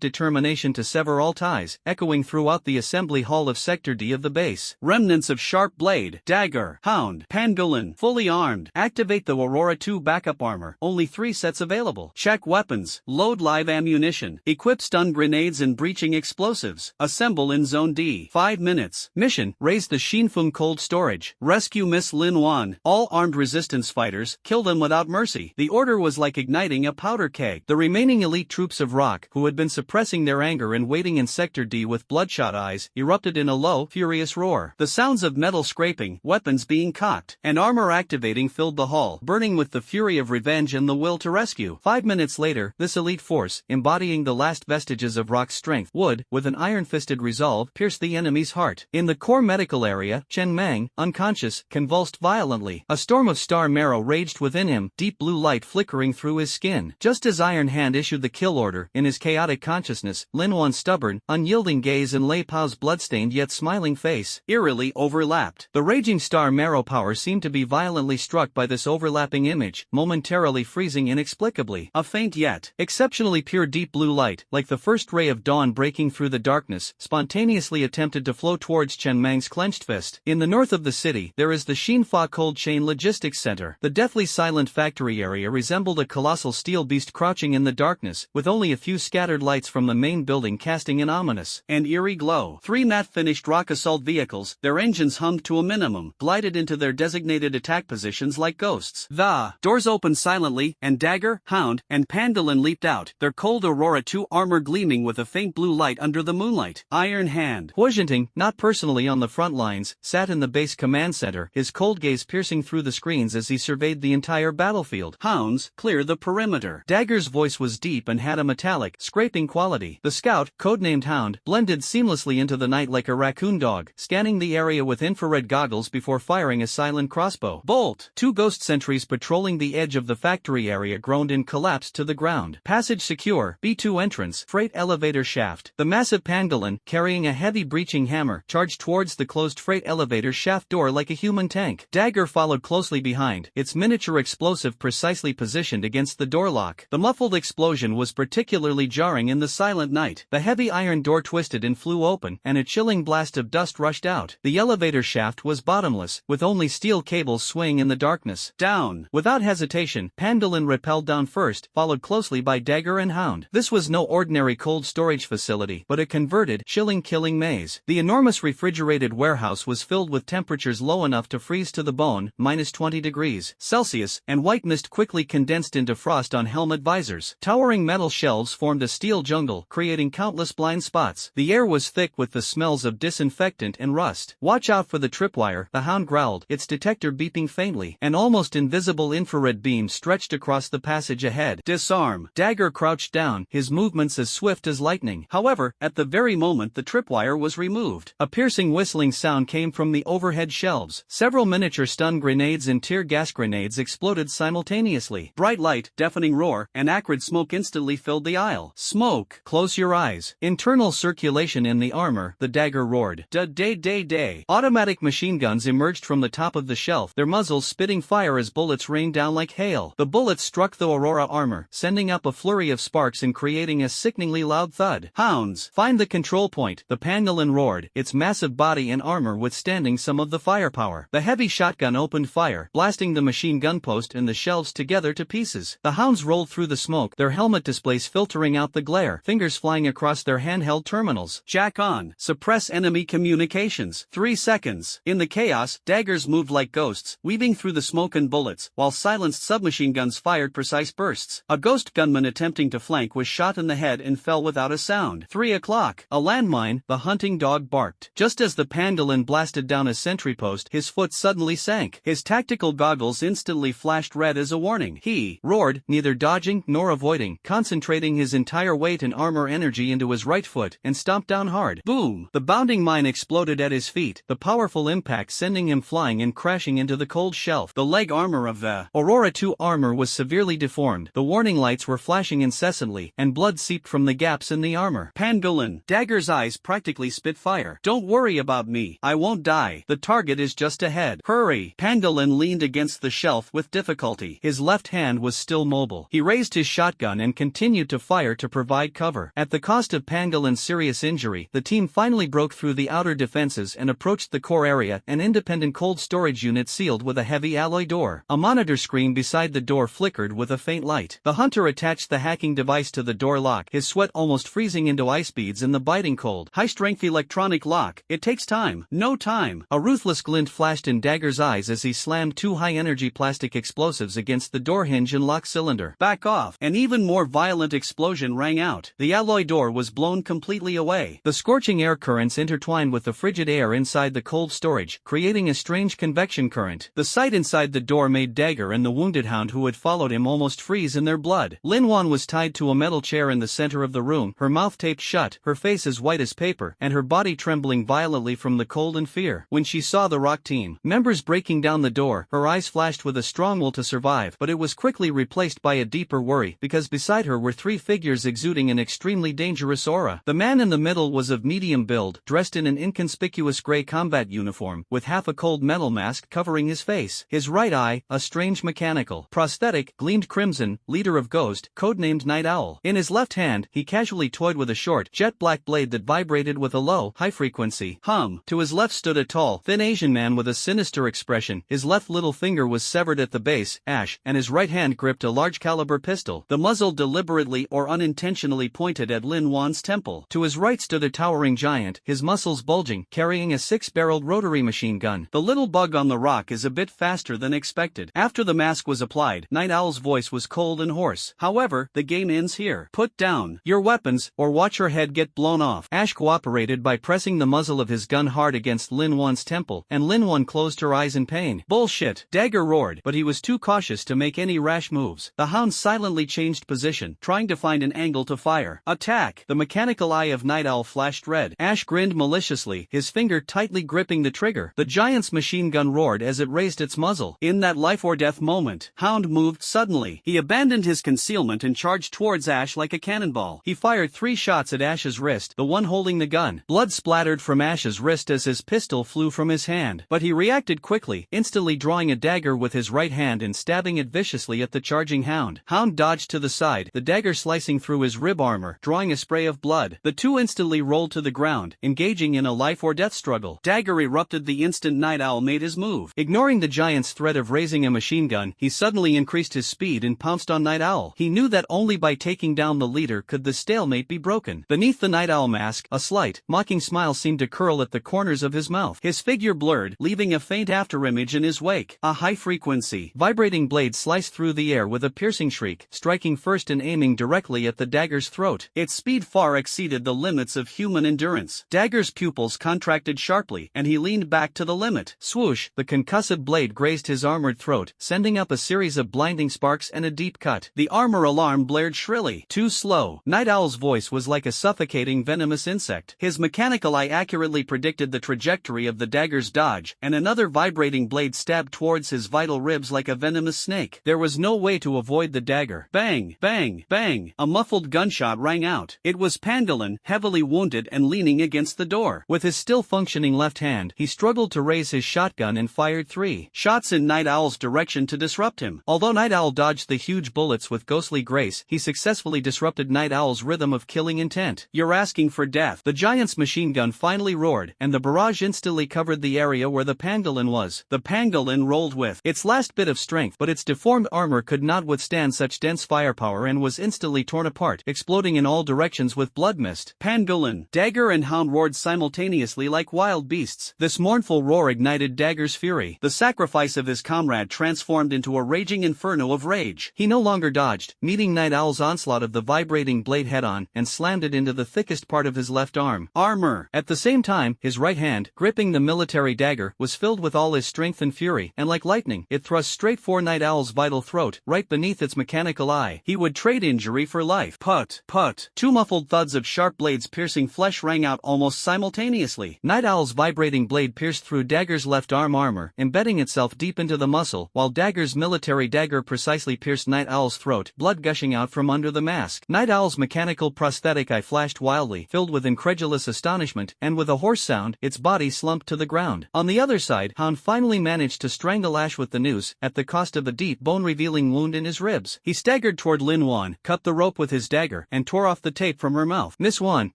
determination to sever all ties, echoing throughout the assembly hall of Sector D of the base. Remnants of Sharp Blade, Dagger, Hound, Pangolin, fully armed. Activate the Aurora 2 backup armor. Only 3 sets available. Check weapons. Load live ammunition. Equip stun grenades and breaching explosives. Assemble in Zone D. 5 minutes. Mission: raise the Shinfeng cold storage. Rescue Miss Lin Wan. All armed resistance fighters. Kill them without mercy. The order was like igniting a powder keg. The remaining elite troops of Rock, who had been suppressing their anger and waiting in Sector D with bloodshot eyes, erupted in a low, furious roar. The sounds of metal scraping, weapons being cocked, and armor activating filled the hall, burning with the fury of revenge and the will to rescue. 5 minutes later, this elite force, embodying the last vestiges of Rock's strength, would, with an iron-fisted resolve, pierce the enemy's heart. In the core medical area, Chen Mang, unconscious, convulsed violently. A storm of star marrow raged within him, deep blue light flickering through his skin. Just as Iron Hand issued the kill order, in his chaotic consciousness, Lin Wan's stubborn, unyielding gaze and Lei Pao's bloodstained yet smiling face eerily overlapped. The raging star marrow power seemed to be violently struck by this overlapping image, momentarily freezing inexplicably. A faint yet exceptionally pure deep blue light, like the first ray of dawn breaking through the darkness, spontaneously attempted to flow towards Chen Mang's clenched fist. In the north of the city, there is the Shinfa Cold Chain Logistics Center. The deathly silent factory area resembled a colossal steel beast crouching in the darkness, with only a few scattered lights from the main building casting an ominous and eerie glow. 3 matte-finished rock assault vehicles, their engines hummed to a minimum, glided into their designated attack positions like ghosts. The doors opened silently, and Dagger, Hound, and Pangolin leaped out, their cold Aurora 2 armor gleaming with a faint blue light under the moonlight. Iron Hand, Hu Jinting, not personally on the front lines, sat in the base command center, his cold gaze piercing through the screens as he surveyed the entire battlefield. Hounds, clear the perimeter. Dagger's voice was deep and had a metallic, scraping quality. The scout, codenamed Hound, blended seamlessly into the night like a raccoon dog, scanning the area with infrared goggles before firing a silent crossbow. Bolt! 2 ghost sentries patrolling the edge of the factory area groaned and collapsed to the ground. Passage secure. B2 entrance. Freight elevator shaft. The massive Pangolin, carrying a heavy breaching hammer, charged towards the closed freight elevator shaft door like a human tank. Dagger followed closely behind, its miniature explosive precisely positioned against the door lock. The muffled explosion was particularly jarring in the silent night. The heavy iron door twisted and flew open, and a chilling blast of dust rushed out. The elevator shaft was bottomless, with only steel cables swaying in the darkness. Down! Without hesitation, Pangolin rappelled down first, followed closely by Dagger and Hound. This was no ordinary cold storage facility, but a converted, chilling-killing maze. The enormous refrigerated warehouse was filled with temperatures low enough to freeze to the bone, -20 degrees Celsius, and white mist quickly condensed into frost on helmet visors. Towering metal shelves formed a steel jungle, creating countless blind spots. The air was thick with the smells of disinfectant and rust. Watch out for the tripwire, the Hound growled, its detector beeping faintly. An almost invisible infrared beam stretched across the passage ahead. Disarm. Dagger crouched down, his movements as swift as lightning. However, at the very moment the tripwire was removed, a piercing whistling sound came from the overhead shelves. Several miniature stun grenades and tear gas grenades exploded simultaneously. Bright light, deafening roar, and acrid smoke instantly filled the aisle. Smoke! Close your eyes. Internal circulation in the armor, the Dagger roared. Day. Automatic machine guns emerged from the top of the shelf, their muzzles spitting fire as bullets rained down like hail. The bullets struck the Aurora armor, sending up a flurry of sparks and creating a sickeningly loud thud. Hounds! Find the control point, the Pangolin roared, its massive body and armor withstanding some of the firepower. The heavy shotgun opened fire, blasting the machine gun post and the shelves together to pieces. The Hounds rolled through the smoke, their helmet displays filtering out the glare, fingers flying across their handheld terminals. Jack on. Suppress enemy communications. 3 seconds. In the chaos, daggers moved like ghosts, weaving through the smoke and bullets, while silenced submachine guns fired precise bursts. A ghost gunman attempting to flank was shot in the head and fell without a sound. 3 o'clock. A landmine, the hunting dog barked. Just as the pangolin blasted down a sentry post, his foot suddenly sank. His tactical goggles instantly flashed red as a warning. He roared, neither dodging nor avoiding, concentrating his entire weight and armor energy into his right foot, and stomped down hard. Boom! The bounding mine exploded at his feet, the powerful impact sending him flying and crashing into the cold shelf. The leg armor of the Aurora 2 armor was severely deformed. The warning lights were flashing incessantly, and blood seeped from the gaps in the armor. Pangolin. Dagger's eyes practically spit fire. Don't worry about me. I won't die. The target is just ahead. Hurry! Pangolin leaned against the shelf with difficulty. His left hand was still mobile. He raised his shotgun and continued to fire to provide cover. At the cost of Pangolin's serious injury, the team finally broke through the outer defenses and approached the core area, an independent cold storage unit sealed with a heavy alloy door. A monitor screen beside the door flickered with a faint light. The hunter attached the hacking device to the door lock, his sweat almost freezing into ice beads in the biting cold. High-strength electronic lock. It takes time. No time. A ruthless glint flashed in Dagger's eyes as he slammed 2 high-energy plastic explosives against the door hinge and lock cylinder. Back off. An even more violent explosion rang out. The alloy door was blown completely away. The scorching air currents intertwined with the frigid air inside the cold storage, creating a strange convection current. The sight inside the door made Dagger and the wounded hound who had followed him almost freeze in their blood. Linwan was tied to a metal chair in the center of the room, her mouth taped shut, her face as white as paper, and her body trembling violently from the cold and fear. When she saw the ROC team members breaking down the door, her eyes flashed with a strong will to survive, but it was quickly replaced by a deeper worry, because beside her were 3 figures exuding an extremely dangerous aura. The man in the middle was of medium build, dressed in an inconspicuous gray combat uniform, with half a cold metal mask covering his face. His right eye, a strange mechanical prosthetic, gleamed crimson, leader of Ghost, codenamed Night Owl. In his left hand, he casually toyed with a short, jet-black blade that vibrated with a low, high-frequency hum. To his left stood a tall, thin Asian man with a sinister expression. His left little finger was severed at the base, ash, and his right hand gripped a large-caliber pistol, the muzzle deliberately or unintentionally pointed at Lin Wan's temple. To his right stood a towering giant, his muscles bulging, carrying a 6-barreled rotary machine gun. The little bug on the rock is a bit faster than expected. After the mask was applied, Night Owl's voice was cold and hoarse. However, the game ends here. Put down your weapons, or watch your head get blown off. Ash cooperated by pressing the muzzle of his gun hard against Lin Wan's temple, and Lin Wan closed her eyes in pain. Bullshit! Dagger roared, but he was too cautious to make any rash moves. The hound silently changed position, trying to find an angle to fire. Attack! The mechanical eye of Night Owl flashed red. Ash grinned maliciously, his finger tightly gripping the trigger. The giant's machine gun roared as it raised its muzzle. In that life-or-death moment, Hound moved suddenly. He abandoned his concealment and charged towards Ash like a cannonball. He fired 3 shots at Ash's wrist, the one holding the gun. Blood splattered from Ash's wrist as his pistol flew from his hand. But he reacted quickly, instantly drawing a dagger with his right hand and stabbing it viciously at the charging Hound. Hound dodged to the side, the dagger slicing through his rib armor, drawing a spray of blood. The two instantly rolled to the ground, engaging in a life-or-death struggle. Dagger erupted the instant Night Owl made his move. Ignoring the giant's threat of raising a machine gun, he suddenly increased his speed and pounced on Night Owl. He knew that only by taking down the leader could the stalemate be broken. Beneath the Night Owl mask, a slight, mocking smile seemed to curl at the corners of his mouth. His figure blurred, leaving a faint afterimage in his wake. A high-frequency, vibrating blade sliced through the air with a piercing shriek, striking first and aiming directly at the dagger's throat. Its speed far exceeded the limits of human endurance. Dagger's pupils contracted sharply, and he leaned back to the limit. Swoosh! The concussive blade grazed his armored throat, sending up a series of blinding sparks and a deep cut. The armor alarm blared shrilly. Too slow. Night Owl's voice was like a suffocating venomous insect. His mechanical eye accurately predicted the trajectory of the dagger's dodge, and another vibrating blade stabbed towards his vital ribs like a venomous snake. There was no way to avoid the dagger. Bang! Bang! Bang! A muffled gunshot rang out. It was Pangolin, heavily wounded and leaning against the door. With his still functioning left hand, he struggled to raise his shotgun and fired 3 shots in Night Owl's direction to disrupt him. Although Night Owl dodged the huge bullets with ghostly grace, he successfully disrupted Night Owl's rhythm of killing intent. You're asking for death. The giant's machine gun finally roared, and the barrage instantly covered the area where the pangolin was. The pangolin rolled with its last bit of strength, but its deformed armor could not withstand such dense firepower and was instantly torn apart, exploding in all directions with blood mist. Pangolin, Dagger and Hound roared simultaneously like wild beasts. This mournful roar ignited Dagger's fury. The sacrifice of his comrade transformed into a raging inferno of rage. He no longer dodged, meeting Night Owl's onslaught of the vibrating blade head-on, and slammed it into the thickest part of his left arm. Armor. At the same time, his right hand, gripping the military dagger, was filled with all his strength and fury, and like lightning, it thrust straight for Night Owl's vital throat, right beneath its mechanical eye. He would trade injury for life. Put, put. Two muffled thuds of sharp blades piercing flesh rang out almost simultaneously. Night Owl's vibrating blade pierced through Dagger's left arm armor, embedding itself deep into the muscle, while Dagger's military dagger precisely pierced Night Owl's throat, blood gushing out from under the mask. Night Owl's mechanical prosthetic eye flashed wildly, filled with incredulous astonishment, and with a hoarse sound, its body slumped to the ground. On the other side, Hound finally managed to strangle Ash with the noose, at the cost of a deep bone-revealing wound in his ribs. He staggered toward Lin Wan, cut the rope with his dagger, and tore off the tape from her mouth. "Miss Wan,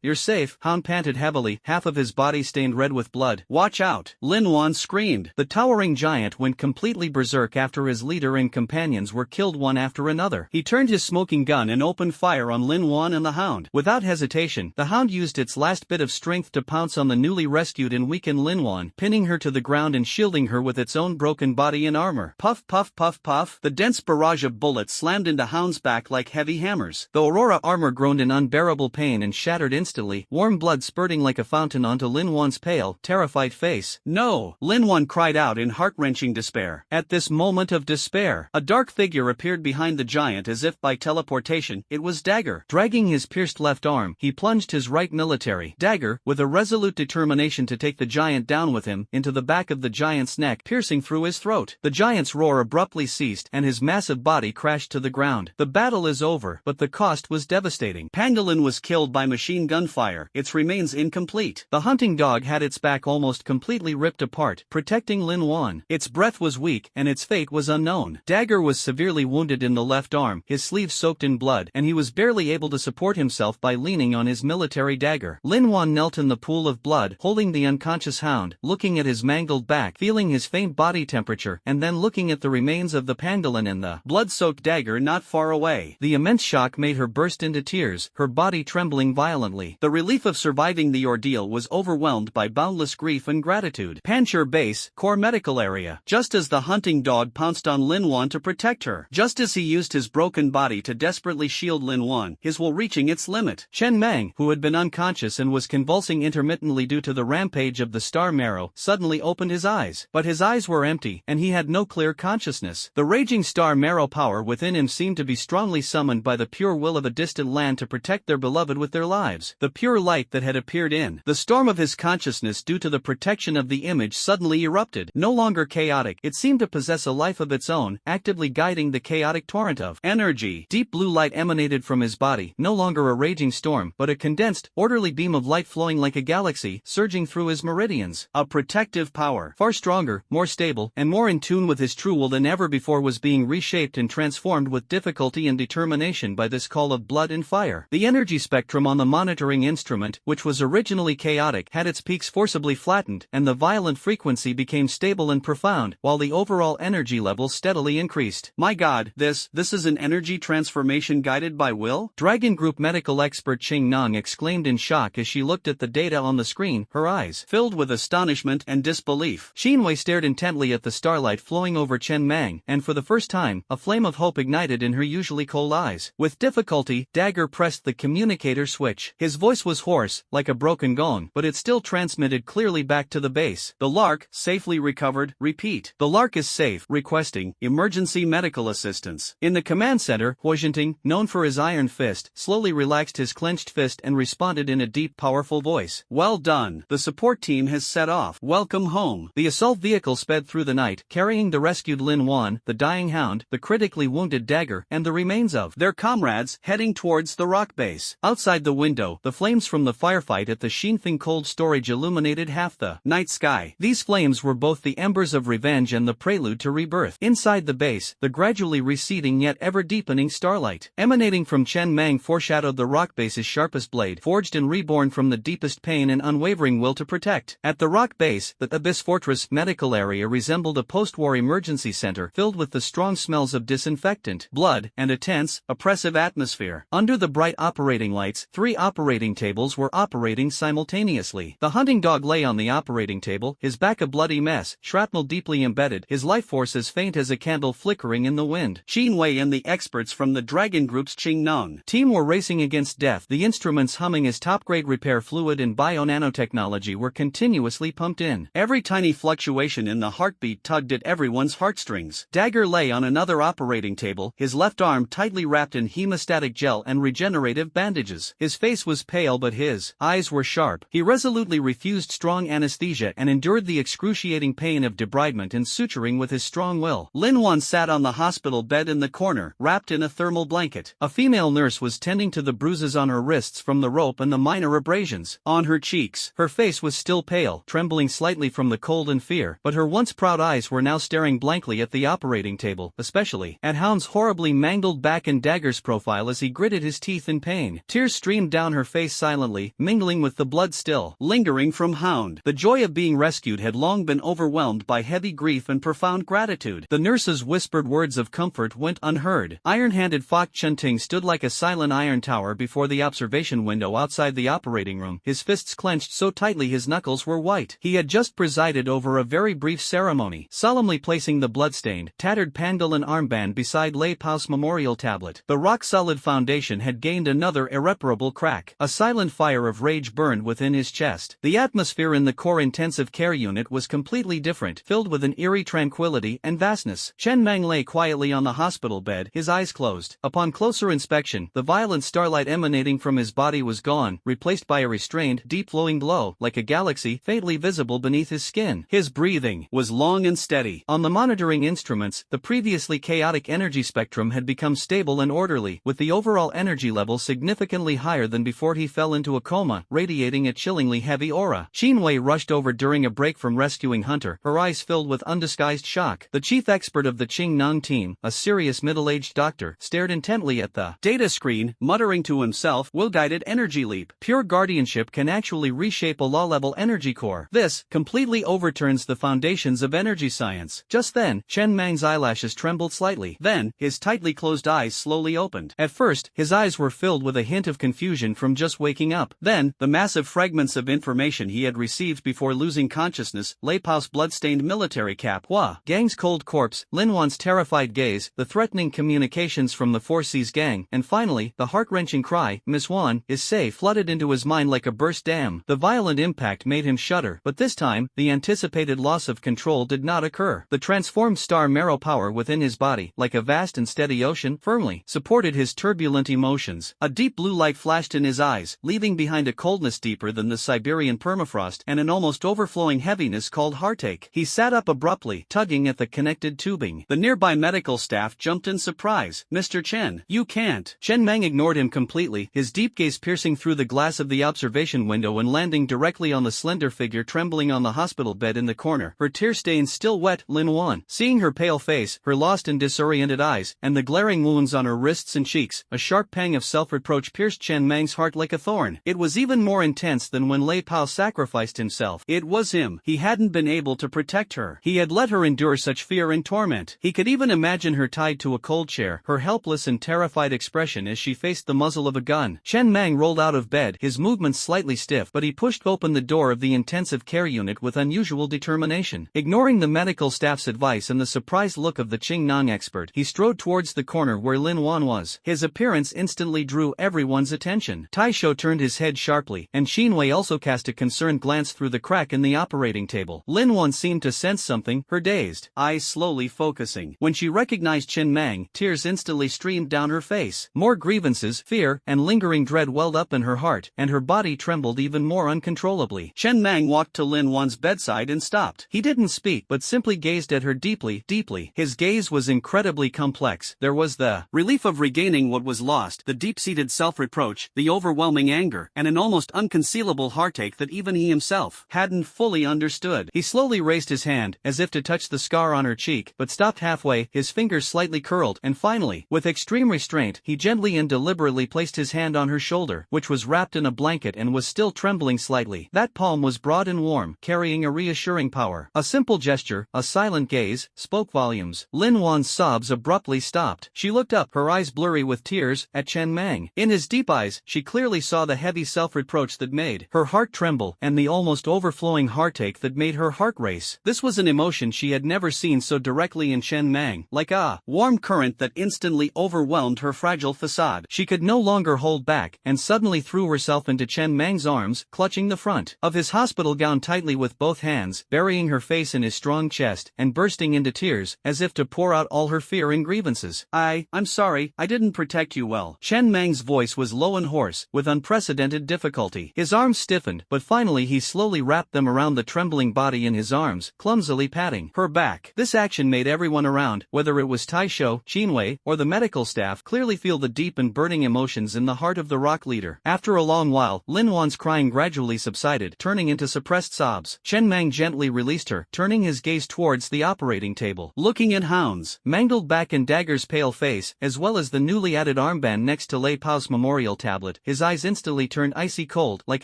you're safe," Hound panted heavily, half of his body stained red with blood. "Watch out," Lin Wan screamed. The towering giant went completely berserk after his leader and companions were killed one after another. He turned his smoking gun and opened fire on Lin Wan and the Hound. Without hesitation, the Hound used its last bit of strength to pounce on the newly rescued and weakened Lin Wan, pinning her to the ground and shielding her with its own broken body and armor. Puff puff puff puff, the dense barrage of bullets slammed into Hound's back like heavy hammers. The Aurora armor groaned in unbearable pain and shattered instantly, warm blood spurting like a fountain onto Lin Wan's pale, terrified face. "No!" Lin Wan cried out in heart-wrenching despair. At this moment of despair, a dark figure appeared behind the giant as if by teleportation. It was Dagger. Dragging his pierced left arm, he plunged his right military dagger, with a resolute determination to take the giant down with him, into the back of the giant's neck, piercing through his throat. The giant's roar abruptly ceased, and his massive body crashed to the ground. The battle is over, but the cost was devastating. Pangolin was killed by machine gun fire, its remains incomplete. The hunting dog had its back almost completely ripped apart, protecting Lin Wan. Its breath was weak, and its fate was unknown. Dagger was severely wounded in the left arm, his sleeve soaked in blood, and he was barely able to support himself by leaning on his military dagger. Lin Wan knelt in the pool of blood, holding the unconscious Hound, looking at his mangled back, feeling his faint body temperature, and then looking at the remains of the pangolin and the blood-soaked dagger not far away. The immense shock made her burst into tears, her body trembling violently. The relief of surviving the ordeal was overwhelmed by boundless grief and gratitude. Panchir Base, Core Medical Area. Just as the hunting dog pounced on Lin Wan to protect her, just as he used his broken body to desperately shield Lin Wan, his will reaching its limit, Chen Mang, who had been unconscious and was convulsing intermittently due to the rampage of the star marrow, suddenly opened his eyes. But his eyes were empty, and he had no clear consciousness. The raging star marrow power within him seemed to be strongly summoned by the pure will of a distant land to protect their beloved with their lives. The pure light that had appeared in the storm of his consciousness due to the protection of the image suddenly erupted. No longer chaotic, it seemed to possess a life of its own, actively guiding the chaotic torrent of energy. Deep blue light emanated from his body, no longer a raging storm, but a condensed, orderly beam of light flowing like a galaxy, surging through his meridians. A protective power, far stronger, more stable, and more in tune with his true will than ever before, was being reshaped and transformed with difficulty and determination by this call of blood and fire. The energy spectrum on the monitoring instrument, which was originally chaotic, had its peaks forcibly flattened, and the violent frequency became stable and profound, while the overall energy level steadily increased. My God, this is an energy transformation guided by will? Dragon Group medical expert Ching Nong exclaimed in shock as she looked at the data on the screen, her eyes filled with astonishment and disbelief. Xinwei stared intently at the starlight flowing over Chen Mang, and for the first time, a flame of hope ignited in her usually cold eyes. With difficulty, Dagger pressed the communicator switch. His voice was hoarse, like a broken gong, but it still transmitted clearly back to the base. "The Lark, safely recovered, repeat. The Lark is safe, requesting emergency medical assistance." In the command center, Huo Jinting, known for his iron fist, slowly relaxed his clenched fist and responded in a deep, powerful voice. "Well done. The support team has set off. Welcome home." The assault vehicle sped through the night, carrying the rescued Lin Wan, the dying Hound, the critically wounded Dagger, and the remains of their comrades, heading towards the rock base. Outside the window, the flames from the firefight at the Xinfeng cold storage illuminated half the night sky. These flames were both the embers of revenge and the prelude to rebirth. Inside the base, the gradually receding yet ever-deepening starlight emanating from Chen Mang foreshadowed the rock base's sharpest blade, forged and reborn from the deepest pain and unwavering will to protect. At the rock base, the Abyss Fortress medical area resembled a post-war emergency center filled with the strong smells of disinfectant, blood, and a tense, oppressive atmosphere. Under the bright operating lights, 3 operating tables were operating simultaneously. The hunting dog lay on the operating table, his back a bloody mess, shrapnel deeply embedded, his life force as faint as a candle flickering in the wind. Qin Wei and the experts from the Dragon Group's Qing team were racing against death, the instruments humming as top-grade repair fluid and bio-nanotechnology were continuously pumped in. Every tiny fluctuation in the heartbeat tugged at everyone's heartstrings. Dagger lay on another operating table, his left arm tightly wrapped in hemostatic gel and regenerative bandages. His face was pale but his eyes were sharp. He resolutely refused strong anesthesia and endured the excruciating pain of debridement and suturing with his strong will. Lin Wan sat on the hospital bed in the corner, wrapped in a thermal blanket. A female nurse was tending to the bruises on her wrists from the rope and the minor abrasions on her cheeks. Her face was still pale, trembling slightly from the cold and fear, but her once proud eyes were now staring blankly at the operating table, especially at Hound's horribly mangled back and Dagger's profile as he gritted his teeth in pain. Tears streamed down her face silently, mingling with the blood still lingering from Hound. The joy of being rescued had long been overwhelmed by heavy grief and profound gratitude. The nurse's whispered words of comfort went unheard. Iron-handed Fok Chunting stood like a silent iron tower before the observation window outside the operating room, his fists clenched so tightly his knuckles were white. He had just presided over a very brief ceremony, solemnly placing the bloodstained, tattered Pangolin armband beside Lei Pao's memorial tablet. The rock-solid foundation had gained another irreparable crack. A silent fire of rage burned within his chest. The atmosphere in the core intensive care unit was completely different, filled with an eerie tranquility and vastness. Chen Mang lay quietly on the hospital bed, his eyes closed. Upon closer inspection, the violent starlight emanating from his body was gone, replaced by a restrained, deep-flowing glow, like a galaxy, faintly visible beneath his skin. His breathing was long and steady. On the monitoring instruments, the previously chaotic energy spectrum had become stable and orderly, with the overall energy level significantly higher than before he fell into a coma, radiating a chillingly heavy aura. Qin Wei rushed over during a break from rescuing Hunter, her eyes filled with undisguised shock. The chief expert of the Qing team, a serious middle-aged doctor, stared intently at the data screen, muttering to himself, will-guided energy leap. Pure guardianship can actually reshape a law-level energy core. This completely overturns the foundations of energy science. Just then, Chen Mang's eyelashes trembled slightly. Then, his tightly closed eyes slowly opened. At first, his eyes were filled with a hint of confusion from just waking up. Then, the massive fragments of information he had received before losing consciousness, Lei Pao's blood-stained military cap, Hua Gang's cold corpse, Lin Wan's terrified gaze, the threatening communications from the 4C's gang, and finally, the heart-wrenching cry, Miss Wan is safe, flooded into his mind like a burst dam. The violent impact made him shudder, but this time, the anticipated loss of control did not occur. The transformed star marrow power within his body, like a vast and steady ocean, firmly supported his turbulent emotions. A deep blue light flashed in his eyes, leaving behind a coldness deeper than the Siberian permafrost and an almost overflowing heaviness called heartache. He sat up abruptly, tugging at the connected tubing. The nearby medical staff jumped in surprise. Mr. Chen, you can't. Chen Mang ignored him completely, his deep gaze piercing through the glass of the observation window and landing directly on the slender figure trembling on the hospital bed in the corner, her tear stains still wet. Lin Wan, seeing her pale face, her lost and disoriented eyes, and the glaring wounds on her wrists and cheeks, a sharp pang of self-reproach pierced Chen Mang's heart like a thorn. It was even more intense than when Lei Pao sacrificed himself. It was him. He hadn't been able to protect her. He had let her endure such fear and torment. He could even imagine her tied to a cold chair, her helpless and terrified expression as she faced the muzzle of a gun. Chen Mang rolled out of bed, his movements slightly stiff, but he pushed open the door of the intensive care unit with unusual determination. Ignoring the medical staff's advice and the surprised look of the Qing expert, he strode towards the corner where Lin Wan was. His appearance instantly drew everyone's attention. Taisho turned his head sharply, and Qin Wei also cast a concerned glance through the crack in the operating table. Lin Wan seemed to sense something, her dazed eyes slowly focusing. When she recognized Chen Mang, tears instantly streamed down her face. More grievances, fear, and lingering dread welled up in her heart, and her body trembled even more uncontrollably. Chen Mang walked to Lin Wan's bedside and stopped. He didn't speak, but simply gazed at her deeply, deeply. His gaze was incredibly complex. There was the relief of regaining what was lost, the deep-seated self-reproach, the overwhelming anger, and an almost unconcealable heartache that even he himself hadn't fully understood. He slowly raised his hand, as if to touch the scar on her cheek, but stopped halfway, his fingers slightly curled, and finally, with extreme restraint, he gently and deliberately placed his hand on her shoulder, which was wrapped in a blanket and was still trembling slightly. That palm was broad and warm, carrying a reassuring power. A simple gesture, a silent gaze, spoke volumes. Lin Wan's sobs abruptly stopped. She looked up, her eyes blurry with tears, at Chen Chen Mang. In his deep eyes, she clearly saw the heavy self-reproach that made her heart tremble and the almost overflowing heartache that made her heart race. This was an emotion she had never seen so directly in Chen Mang, like a warm current that instantly overwhelmed her fragile facade. She could no longer hold back and suddenly threw herself into Chen Mang's arms, clutching the front of his hospital gown tightly with both hands, burying her face in his strong chest and bursting into tears as if to pour out all her fear and grievances. I'm sorry, I didn't protect you well. Chen Mang's voice was low and hoarse, with unprecedented difficulty. His arms stiffened, but finally he slowly wrapped them around the trembling body in his arms, clumsily patting her back. This action made everyone around, whether it was Taisho, Qinwei, or the medical staff, clearly feel the deep and burning emotions in the heart of the rock leader. After a long while, Lin Wan's crying gradually subsided, turning into suppressed sobs. Chen Mang gently released her, turning his gaze towards the operating table. Looking at Hound's mangled back and Dagger's pale face, as well as the newly added armband next to Lei Pao's memorial tablet, his eyes instantly turned icy cold, like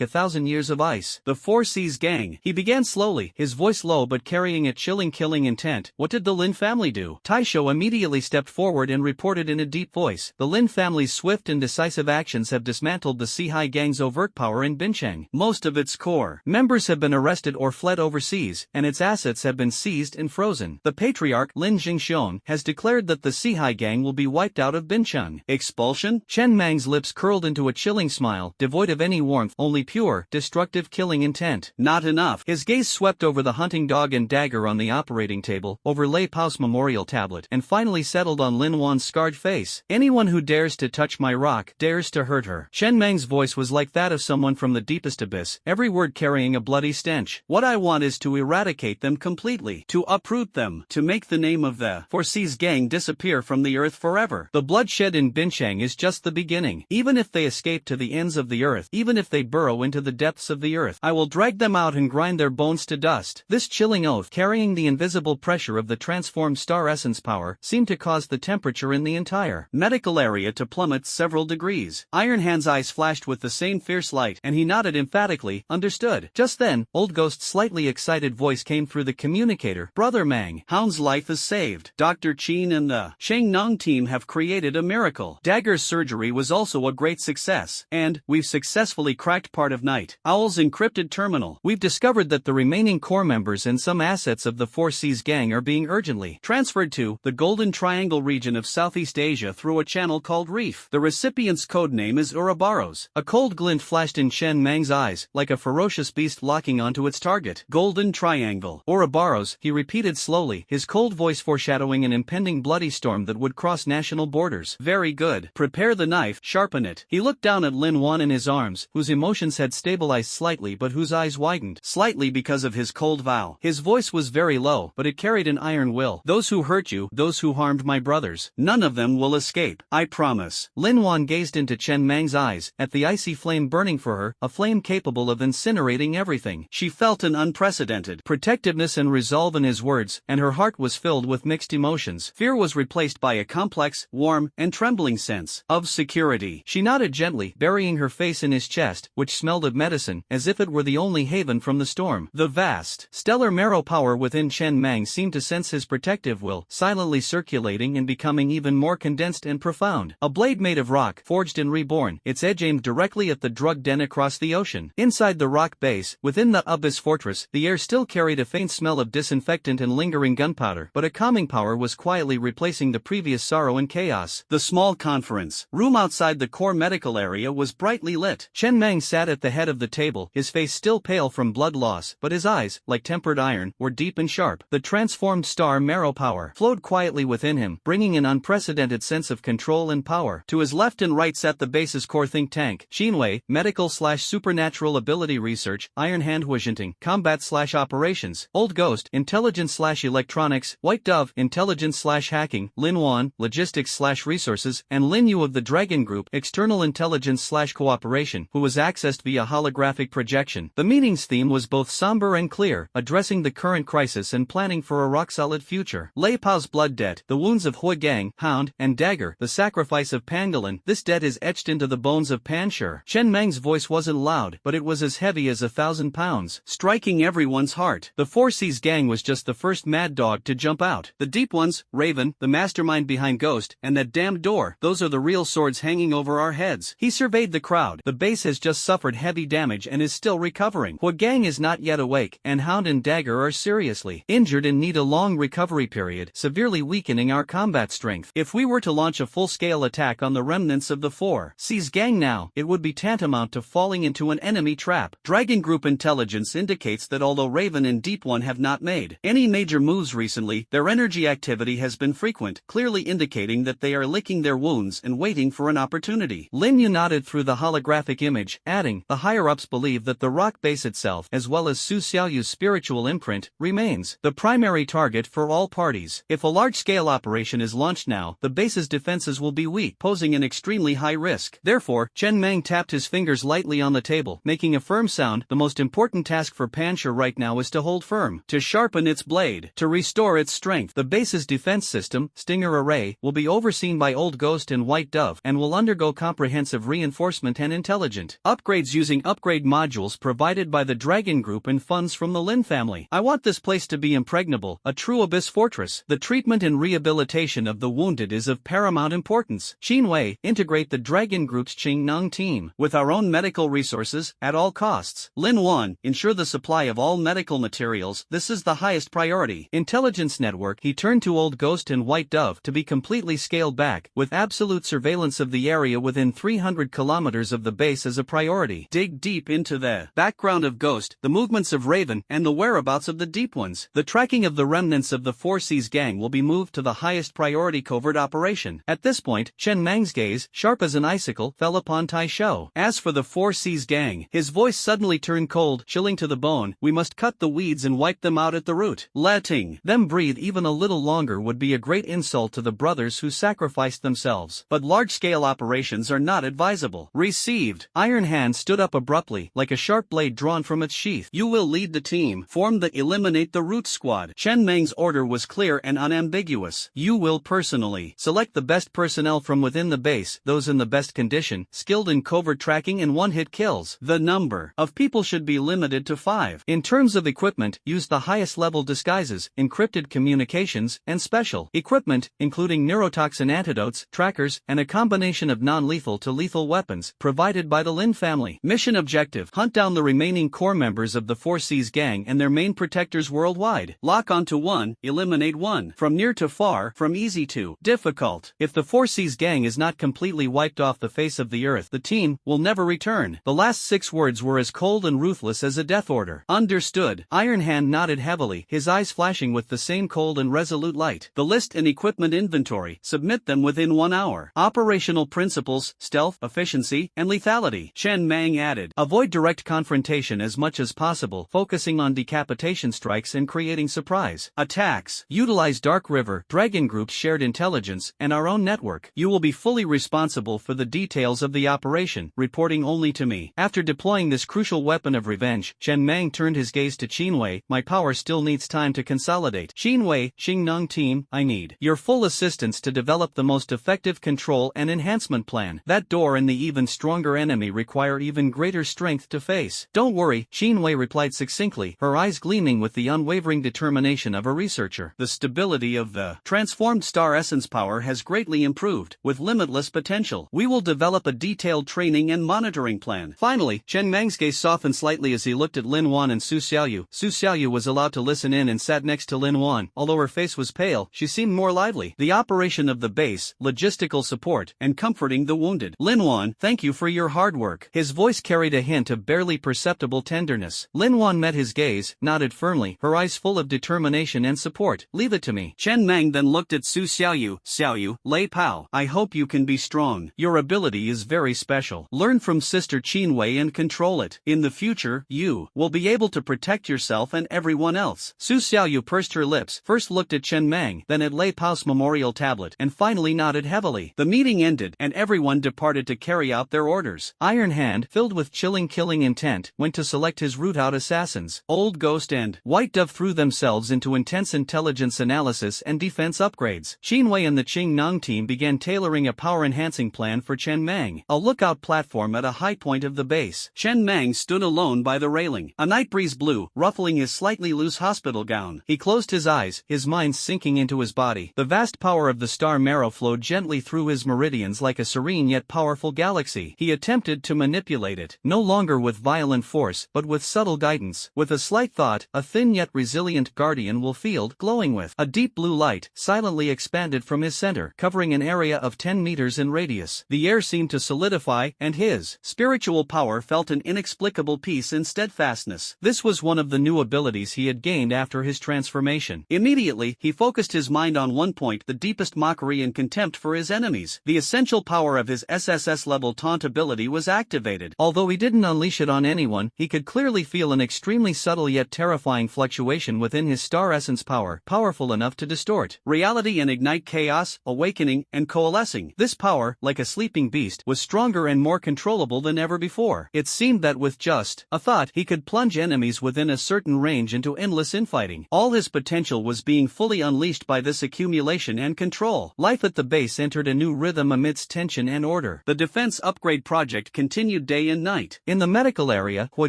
1,000 years of ice. The 4C's gang, he began slowly, his voice low but carrying a chilling killing intent. What did the Lin family do? Taisho immediately stepped forward and reported in a deep voice. The Lin family's swift and decisive actions have dismantled the Sihai gang's overt power in Bincheng. Most of its core members have been arrested or fled overseas, and its assets have been seized and frozen. The patriarch, Lin Jingxiong, has declared that the Sihai gang will be wiped out of Bincheng. Expulsion? Chen Mang's lips curled into a chilling smile, devoid of any warmth, only pure, destructive killing intent. Not enough. His gaze swept over the hunting dog and dagger on the operating table, over Lei Pao's memorial tablet, and finally settled on Lin Wan's scarred face. Anyone who dares to touch my rock, dares to hurt her. Chen Mang's voice was like that of someone from the deepest abyss, every word carrying a bloody stench. What I want is to eradicate them completely, to uproot them, to make the name of the 4C's gang disappear from the earth forever. The bloodshed in Bincheng is just the beginning. Even if they escape to the ends of the earth, even if they burrow into the depths of the earth, I will drag them out and grind their bones to dust. This chilling oath, carrying the invisible pressure of the transformed star essence power, seemed to cause the temperature in the entire medical area to plummet several degrees. Iron Hand's eyes flashed with the same fierce light, and he nodded emphatically, understood. Just then, Old Ghost's slightly excited voice came through the communicator. Brother Mang, Hound's life is saved. Dr. Qin and the Shangnong team have created a miracle. Dagger's surgery was also a great success, and we've successfully cracked part of Night Owl's encrypted terminal. We've discovered that the remaining core members and some assets of the 4C's gang are being urgently transferred to the Golden Triangle region of Southeast Asia through a channel called Reef. The recipient's code name is Ouroboros. A cold glint flashed in Chen Mang's eyes, like a ferocious beast locking onto its target. Golden Triangle. Ouroboros, he repeated slowly, his cold voice foreshadowing an impending bloody storm that would cross national borders. Very good. Prepare the knife, sharpen it. He looked down at Lin Wan in his arms, whose emotions had stabilized slightly but whose eyes widened slightly because of his cold vow. His voice was very low, but it carried an iron will. Those who hurt you, those who harmed my brothers, none of them will escape. I promise. Lin Wan gazed into Chen Mang's eyes, at the icy flame burning for her, a flame capable of incinerating everything. She felt an unprecedented protectiveness and resolve in his words, and her heart was filled with mixed emotions. Fear was replaced by a complex, warm, and trembling sense of security. She nodded gently, burying her face in his chest, which smelled of medicine, as if it were the only haven from the storm. The vast, stellar marrow power within Chen Mang seemed to sense his protective will, silently circulating and becoming even more condensed and profound. A blade made of rock, forged and reborn, its edge aimed directly at the drug den across the ocean. Inside the rock base, within the abyss fortress, the air still carried a faint smell of disinfectant and lingering gunpowder, but a calming power was quietly replacing the previous sorrow and chaos. The small conference room outside the core medical area was brightly lit. Chen Mang sat at the head of the table, his face still pale from blood loss, but his eyes, like tempered iron, were deep and sharp. The transformed star marrow power flowed quietly within him, bringing an unprecedented sense of control and power. To his left and right sat the base's core think tank, Qinwei, medical/supernatural ability research, Iron Hand Huijinting, combat/operations, Old Ghost, intelligence/electronics, White Dove, intelligence/hacking, Lin Wan, logistics/resources, and Lin Yu of the Dragon Group, external intelligence/cooperation, who was accessed via holographic projection. The meeting's theme was both somber and clear, addressing the current crisis and planning for a rock-solid future. Lei Pao's blood debt, the wounds of Hui Gang, Hound, and Dagger, the sacrifice of Pangolin, this debt is etched into the bones of Panshur. Chen Mang's voice wasn't loud, but it was as heavy as 1,000 pounds, striking everyone's heart. The 4C's gang was just the first mad dog to jump out. The deep ones, Raven, the mastermind behind Ghost, and that damned door, those are the real swords hanging over our heads. He surveyed the crowd. The base has just suffered heavy damage and is still recovering. Huagang is not yet awake, and Hound and Dagger are seriously injured and need a long recovery period, severely weakening our combat strength. If we were to launch a full-scale attack on the remnants of the 4C's gang now, it would be tantamount to falling into an enemy trap. Dragon Group intelligence indicates that although Raven and Deep One have not made any major moves recently, their energy activity has been frequent, clearly indicating that they are licking their wounds and waiting for an opportunity. Lin Yu nodded through the holographic image, adding, the higher-ups believe that the rock base itself, as well as Su Xiaoyu's spiritual imprint, remains the primary target for all parties. If a large-scale operation is launched now, the base's defenses will be weak, posing an extremely high risk. Therefore, Chen Meng tapped his fingers lightly on the table, making a firm sound. The most important task for Pancher right now is to hold firm, to sharpen its blade, to restore its strength. The base's defense system, Stinger Array, will be overseen by Old Ghost and White Dove, and will undergo comprehensive reinforcement and intelligent upgrades using upgrade modules provided by the Dragon Group and funds from the Lin family. I want this place to be impregnable, a true abyss fortress. The treatment and rehabilitation of the wounded is of paramount importance. Qin Wei, integrate the Dragon Group's Qingnong team with our own medical resources at all costs. Lin Wan, ensure the supply of all medical materials. This is the highest priority. Intelligence network. He turned to Old Ghost and White Dove to be completely scaled back, with absolute surveillance of the area within 300 kilometers of the base as a priority. Dig deep into the background of Ghost, the movements of Raven, and the whereabouts of the Deep Ones. The tracking of the remnants of the 4C's gang will be moved to the highest priority covert operation. At this point, Chen Meng's gaze, sharp as an icicle, fell upon Tai Shou. As for the 4C's gang, his voice suddenly turned cold, chilling to the bone. We must cut the weeds and wipe them out at the root. Letting them breathe even a little longer would be a great insult to the brothers who sacrificed themselves. But large-scale operations are not advisable. Received. Iron Hand stood up abruptly, like a sharp blade drawn from its sheath. You will lead the team. Form the Eliminate the Root Squad. Chen Meng's order was clear and unambiguous. You will personally select the best personnel from within the base, those in the best condition, skilled in covert tracking and one-hit kills. The number of people should be limited to 5. In terms of equipment, use the highest level disguises, encrypted communications, and special equipment, including neurotoxin antidotes, trackers, and a combination of non-lethal to lethal weapons, provided by the Lin family. Mission objective: hunt down the remaining core members of the 4C's gang and their main protectors worldwide. Lock onto 1, eliminate 1. From near to far, from easy to difficult. If the 4C's gang is not completely wiped off the face of the earth, the team will never return. The last 6 words were as cold and ruthless as a death order. Understood. Iron Hand nodded heavily, his eyes flashing with the same cold and resolute light. The list and equipment inventory, submit them within 1 hour. Operational principles, stealth, efficiency, and lethality. Chen Meng added, avoid direct confrontation as much as possible, focusing on decapitation strikes and creating surprise attacks. Utilize Dark River, Dragon Group's shared intelligence, and our own network. You will be fully responsible for the details of the operation, reporting only to me. After deploying this crucial weapon of revenge, Chen Meng turned his gaze to Qin Wei. My power still needs time to consolidate. Qin Wei, Qingnong team, I need your full assistance to develop the most effective control and enhancement plan. That door and the even stronger enemy require even greater strength to face. Don't worry, Qin Wei replied succinctly, her eyes gleaming with the unwavering determination of a researcher. The stability of the transformed star essence power has greatly improved, with limitless potential. We will develop a detailed training and monitoring plan. Finally, Chen Meng's gaze softened slightly as he looked at Lin Wan and Su Xiaoyu. Su Xiaoyu was allowed to listen in and sat next to Lin Wan. Although her face was pale, she seemed more lively. The operation of the base, logistical support, and comforting the wounded. Lin Wan, thank you for your hard work. His voice carried a hint of barely perceptible tenderness. Lin Wan met his gaze, nodded firmly, her eyes full of determination and support. Leave it to me. Chen Meng then looked at Su Xiaoyu. Xiaoyu, Lei Pao, I hope you can be strong. Your ability is very special. Learn from Sister Qin Wei and control it. In the future, you will be able to protect yourself and everyone else. Su Xiaoyu pursed her lips, first looked at Chen Meng, then at Lei Pao's memorial tablet, and finally nodded heavily. The meeting ended, and everyone departed to carry out their orders. Iron Hand, filled with chilling killing intent, went to select his root-out assassins. Old Ghost and White Dove threw themselves into intense intelligence analysis and defense upgrades. Qin Wei and the Qingnong team began tailoring a power-enhancing plan for Chen Meng. A lookout platform at a high point of the base. Chen Meng stood alone by the railing. A night breeze blew, ruffling his slightly loose hospital gown. He closed his eyes, his mind sinking into his body. The vast power of the star marrow flowed gently through his meridians like a serene yet powerful galaxy. He attempted to manipulate it, no longer with violent force, but with subtle guidance. With a slight thought, a thin yet resilient guardian will field, glowing with a deep blue light, silently expanded from his center, covering an area of 10 meters in radius. The air seemed to solidify, and his spiritual power felt an inexplicable peace and steadfastness. This was one of the new abilities he had gained after his transformation. Immediately, he focused his mind on one point: the deepest mockery and contempt for his enemies. The essential power of his SSS level taunt ability was activated. Although he didn't unleash it on anyone, he could clearly feel an extremely subtle yet terrifying fluctuation within his star essence power, powerful enough to distort reality and ignite chaos, awakening, and coalescing. This power, like a sleeping beast, was stronger and more controllable than ever before. It seemed that with just a thought, he could plunge enemies within a certain range into endless infighting. All his potential was being fully unleashed by this accumulation and control. Life at the base entered a new rhythm amidst tension and order. The defense upgrade project continued day and night. In the medical area, Hua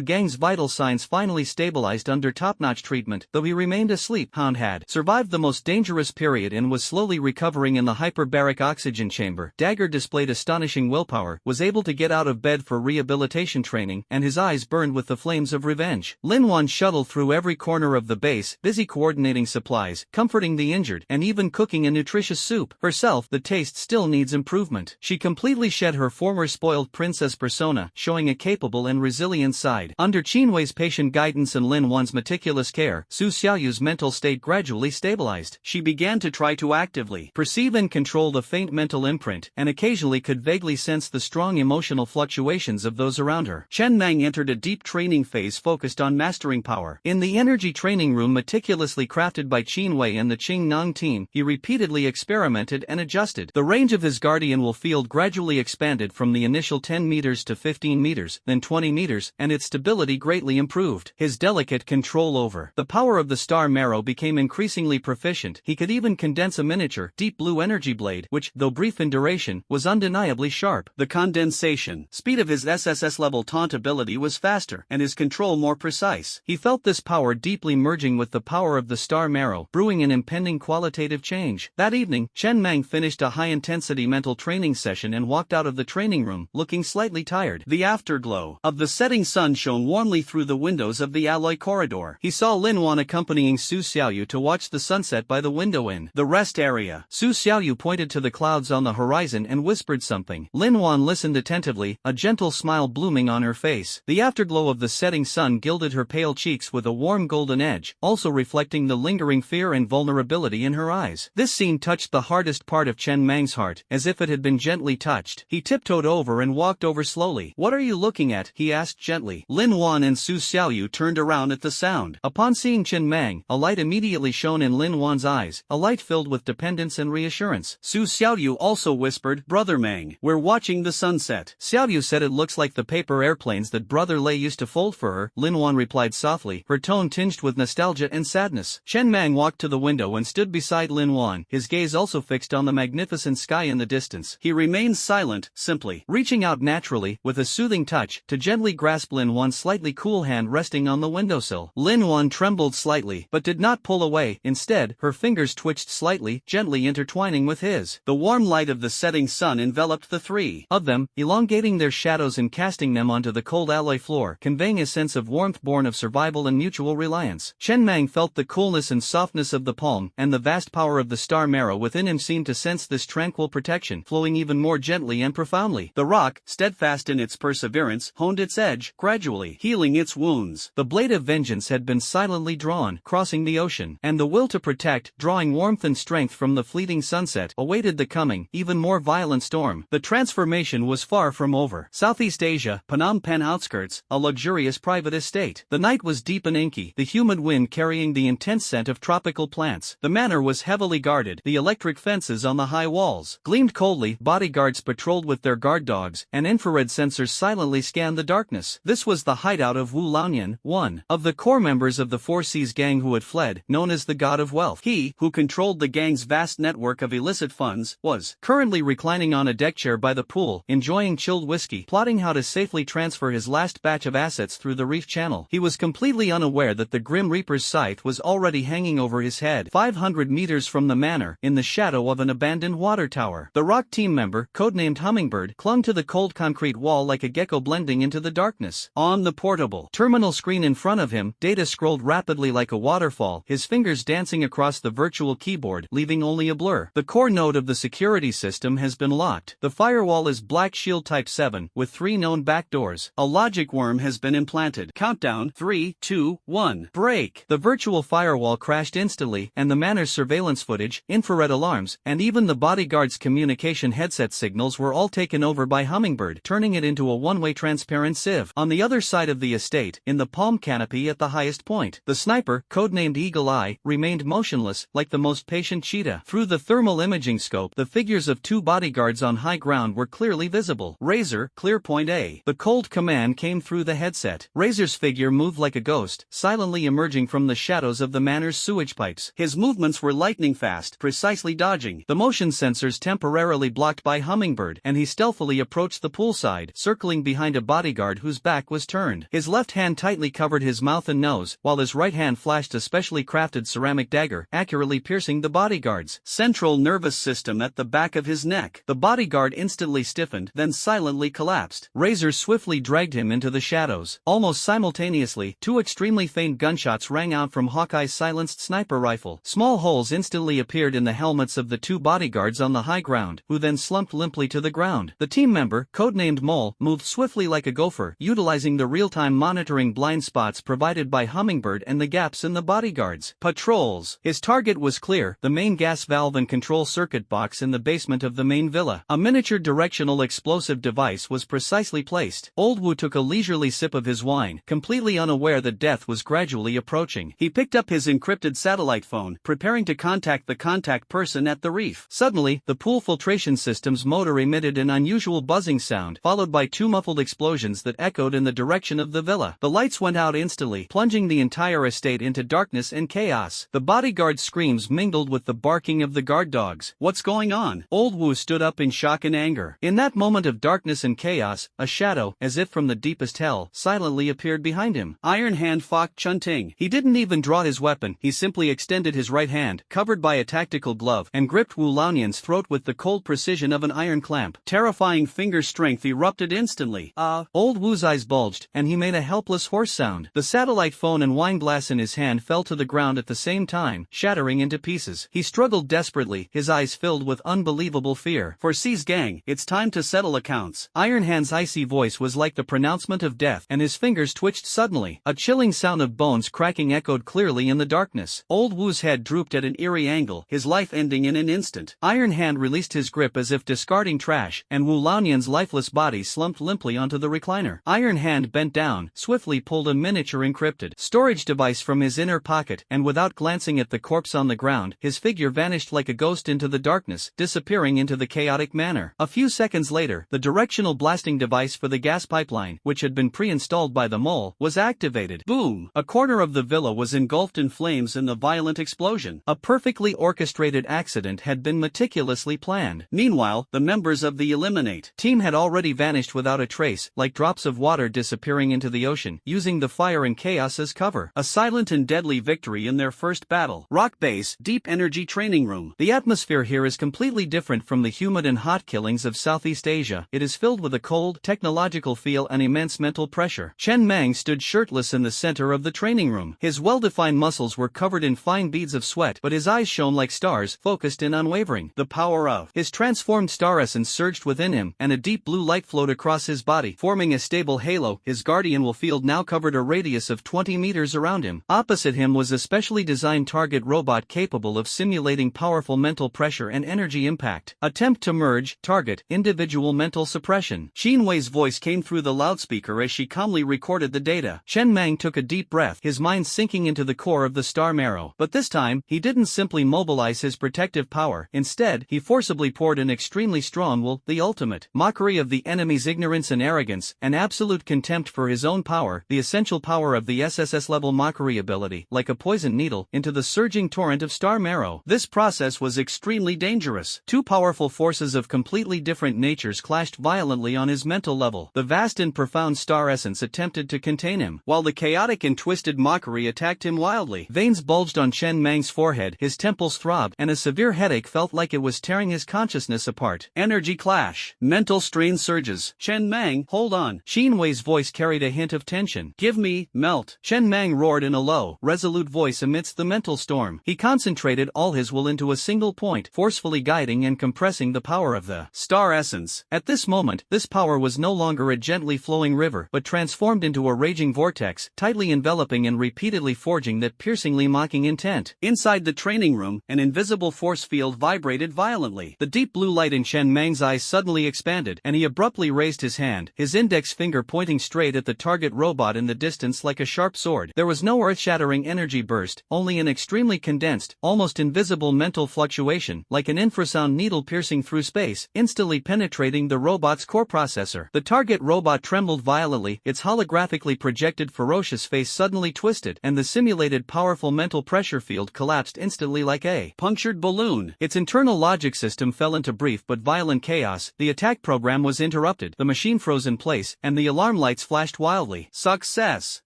Gang's vital signs finally stabilized under top-notch treatment. Though he remained asleep, Hound had survived the most dangerous period and was slowly recovering in the hyperbaric oxygen chamber. Dagger displayed astonishing willpower, was able to get out of bed for rehabilitation training, and his eyes burned with the flames of revenge. Linwan shuttled through every corner of the base, busy coordinating supplies, comforting the injured, and even cooking a nutritious soup. Herself, the taste still needs improvement. She completely shed her former spoiled princess persona, showing a capable and resilient side. Under Qinwei's patient guidance and Linwan's meticulous care, Su Xiaoyu's mental state gradually stabilized. She began to try to actively perceive and control the faint mental imprint, and occasionally could vaguely sense the strong emotional fluctuations of those around her. Chen Mang entered a deep training phase focused on mastering power. In the energy training room meticulously crafted by Qinwei and the Qingnong team, he repeatedly experimented and adjusted. The range of his guardian will field gradually expanded from the initial 10 meters to 15 meters, then 20 meters, and its stability greatly improved. His delicate control over the power of the star marrow became increasingly proficient. He could even condense a miniature, deep blue energy blade, which, though brief in duration, was undeniably sharp. The condensation speed of his SSS level taunt ability was faster, and his control more precise. He felt this power deeply merging with the power of the star marrow, brewing an impending qualitative change. That evening, Chen Mang finished a high-intensity mental training session and walked out of the training room, looking slightly tired. The afterglow of the setting sun shone warmly through the windows of the alloy corridor. He saw Linwan accompanying Su Xiaoyu to watch the sunset by the window in the rest area. Su Xiaoyu pointed to the clouds on the horizon and whispered something. Linwan listened attentively, a gentle smile blooming on her face. The afterglow of the setting sun gilded her pale cheeks with a warm golden edge, also reflecting the lingering fear and vulnerability in her eyes. This scene touched the hardest part of Chen Mang's heart, as if it had been gently touched. He tiptoed over and walked over slowly. "What are you looking at?" he asked gently. Lin Wan and Su Xiaoyu turned around at the sound. Upon seeing Chen Mang, a light immediately shone in Lin Wan's eyes, a light filled with dependence and reassurance. Su Xiaoyu also whispered, "Brother Mang, we're watching the sunset." Xiaoyu said, "It looks like the paper airplanes that Brother Lei used to fold for her." Lin Wan replied softly, her tone tinged with nostalgia and sadness. Chen Mang walked to the window and stood beside Lin Wan, his gaze also fixed on the magnificent sky in the distance. He remained silent, simply reaching out naturally, with a soothing touch, to gently grasp Lin Wan's slightly cool hand resting on the windowsill. Lin Wan trembled slightly, but did not pull away. Instead, her fingers twitched slightly, gently intertwining with his. The warm light of the setting sun enveloped the three of them, elongating their shadows and casting them onto the cold alloy floor, conveying a sense of warmth born of survival and mutual reliance. Chen Mang felt the coolness and softness of the palm, and the vast power of the star marrow within him seemed to sense this tranquil protection, flowing even more gently and profoundly. The rock, steadfast in its perseverance, honed its edge, gradually healing its wounds. The blade of vengeance had been silently drawn, crossing the ocean, and the will to protect, drawing warmth and strength from the fleeting sunset, awaited the coming, even more violent storm. The transformation was far from over. Southeast Asia, Phnom Penh outskirts, a luxurious private estate. The night was deep and inky, the humid wind carrying the intense scent of tropical plants. The manor was heavily guarded, the electric fences on the high walls gleamed coldly, bodyguards patrolled with their guard dogs, and infrared sensors silently scanned the darkness. This was the hideout of Wu Laonian, one of the core members of the Four Seas gang who had fled, known as the God of Wealth. He, who controlled the gang's vast network of illicit funds, was currently reclining on a deck chair by the pool, enjoying chilled whiskey, plotting how to safely transfer his last batch of assets through the reef channel. He was completely unaware that the Grim Reaper's scythe was already hanging over his head, 500 meters from the manor, in the shadow of an abandoned water tower. The The rock team member, codenamed Hummingbird, clung to the cold concrete wall like a gecko blending into the darkness. On the portable terminal screen in front of him, data scrolled rapidly like a waterfall, his fingers dancing across the virtual keyboard, leaving only a blur. The core node of the security system has been locked. The firewall is Black Shield Type 7, with 3 known backdoors. A logic worm has been implanted. Countdown 3, 2, 1. Break. The virtual firewall crashed instantly, and the Manor's surveillance footage, infrared alarms, and even the bodyguard's communication headset signals were all taken over by Hummingbird, turning it into a one-way transparent sieve. On the other side of the estate, in the palm canopy at the highest point, the sniper, codenamed Eagle Eye, remained motionless, like the most patient cheetah. Through the thermal imaging scope, the figures of 2 bodyguards on high ground were clearly visible. Razor, clear point A. The cold command came through the headset. Razor's figure moved like a ghost, silently emerging from the shadows of the Manor's sewage pipes. His movements were lightning fast, precisely dodging the motion sensors temporarily blocked by Hummingbird, and he stealthily approached the poolside, circling behind a bodyguard whose back was turned. His left hand tightly covered his mouth and nose, while his right hand flashed a specially crafted ceramic dagger, accurately piercing the bodyguard's central nervous system at the back of his neck. The bodyguard instantly stiffened, then silently collapsed. Razor swiftly dragged him into the shadows. Almost simultaneously, 2 extremely faint gunshots rang out from Hawkeye's silenced sniper rifle. Small holes instantly appeared in the helmets of the 2 bodyguards on the high ground, who then slumped limply to the ground. The team member, codenamed Mole, moved swiftly like a gopher, utilizing the real-time monitoring blind spots provided by Hummingbird and the gaps in the bodyguards' patrols. His target was clear, the main gas valve and control circuit box in the basement of the main villa. A miniature directional explosive device was precisely placed. Old Wu took a leisurely sip of his wine, completely unaware that death was gradually approaching. He picked up his encrypted satellite phone, preparing to contact the contact person at the reef. Suddenly, the pool filtration system's motor emitted an unusual buzzing sound, followed by 2 muffled explosions that echoed in the direction of the villa. The lights went out instantly, plunging the entire estate into darkness and chaos. The bodyguard's screams mingled with the barking of the guard dogs. What's going on? Old Wu stood up in shock and anger. In that moment of darkness and chaos, a shadow, as if from the deepest hell, silently appeared behind him. Iron Hand Fok Chunting. He didn't even draw his weapon, he simply extended his right hand, covered by a tactical glove, and gripped Wu Laonian's throat with the cold precision of an iron clamp. Terrifying finger strength erupted instantly. Old Wu's eyes bulged, and he made a helpless horse sound. The satellite phone and wine glass in his hand fell to the ground at the same time, shattering into pieces. He struggled desperately, his eyes filled with unbelievable fear. For C's gang, it's time to settle accounts. Iron Hand's icy voice was like the pronouncement of death, and his fingers twitched suddenly. A chilling sound of bones cracking echoed clearly in the darkness. Old Wu's head drooped at an eerie angle, his life ending in an instant. Iron Hand released his grip as if discarding trash, and Wu Laonian's lifeless body slumped limply onto the recliner. Iron Hand bent down, swiftly pulled a miniature encrypted storage device from his inner pocket, and without glancing at the corpse on the ground, his figure vanished like a ghost into the darkness, disappearing into the chaotic manor. A few seconds later, the directional blasting device for the gas pipeline, which had been pre-installed by the mole, was activated. Boom! A corner of the villa was engulfed in flames in the violent explosion. A perfectly orchestrated accident had been meticulously planned. Meanwhile, the members of the Eliminate team had already vanished without a trace, like drops of water disappearing into the ocean, using the fire and chaos as cover. A silent and deadly victory in their first battle. Rock Base, Deep Energy Training Room. The atmosphere here is completely different from the humid and hot killings of Southeast Asia. It is filled with a cold, technological feel and immense mental pressure. Chen Mang stood shirtless in the center of the training room. His well-defined muscles were covered in fine beads of sweat, but his eyes shone like stars, focused and unwavering. The power of his transformed star essence surged within him, and a deep blue light flowed across his body, forming a stable halo. His guardian field now covered a radius of 20 meters around him. Opposite him was a specially designed target robot capable of simulating powerful mental pressure and energy impact. Attempt to merge, target, individual mental suppression. Qin Wei's voice came through the loudspeaker as she calmly recorded the data. Chen Mang took a deep breath, his mind sinking into the core of the star marrow. But this time, he didn't simply mobilize his protective power. Instead, he forcibly poured an extremely strong will, the ultimate mockery of the enemy's ignorance and arrogance, an absolute contempt for his own power, the essential power of the SSS level mockery ability, like a poisoned needle, into the surging torrent of star marrow. This process was extremely dangerous. 2 powerful forces of completely different natures clashed violently on his mental level. The vast and profound star essence attempted to contain him, while the chaotic and twisted mockery attacked him wildly. Veins bulged on Chen Mang's forehead, his temples throbbed, and a severe headache felt like it was tearing his his consciousness apart. Energy clash. Mental strain surges. Chen Mang, hold on. Xin Wei's voice carried a hint of tension. Give me, melt. Chen Mang roared in a low, resolute voice amidst the mental storm. He concentrated all his will into a single point, forcefully guiding and compressing the power of the star essence. At this moment, this power was no longer a gently flowing river, but transformed into a raging vortex, tightly enveloping and repeatedly forging that piercingly mocking intent. Inside the training room, an invisible force field vibrated violently. The deep blue light in Chen Mang's eyes suddenly expanded, and he abruptly raised his hand, his index finger pointing straight at the target robot in the distance like a sharp sword. There was no earth-shattering energy burst, only an extremely condensed, almost invisible mental fluctuation, like an infrasound needle piercing through space, instantly penetrating the robot's core processor. The target robot trembled violently, its holographically projected ferocious face suddenly twisted, and the simulated powerful mental pressure field collapsed instantly like a punctured balloon. Its internal logic system fell into brief but violent chaos. The attack program was interrupted, the machine froze in place, and the alarm lights flashed wildly. Success.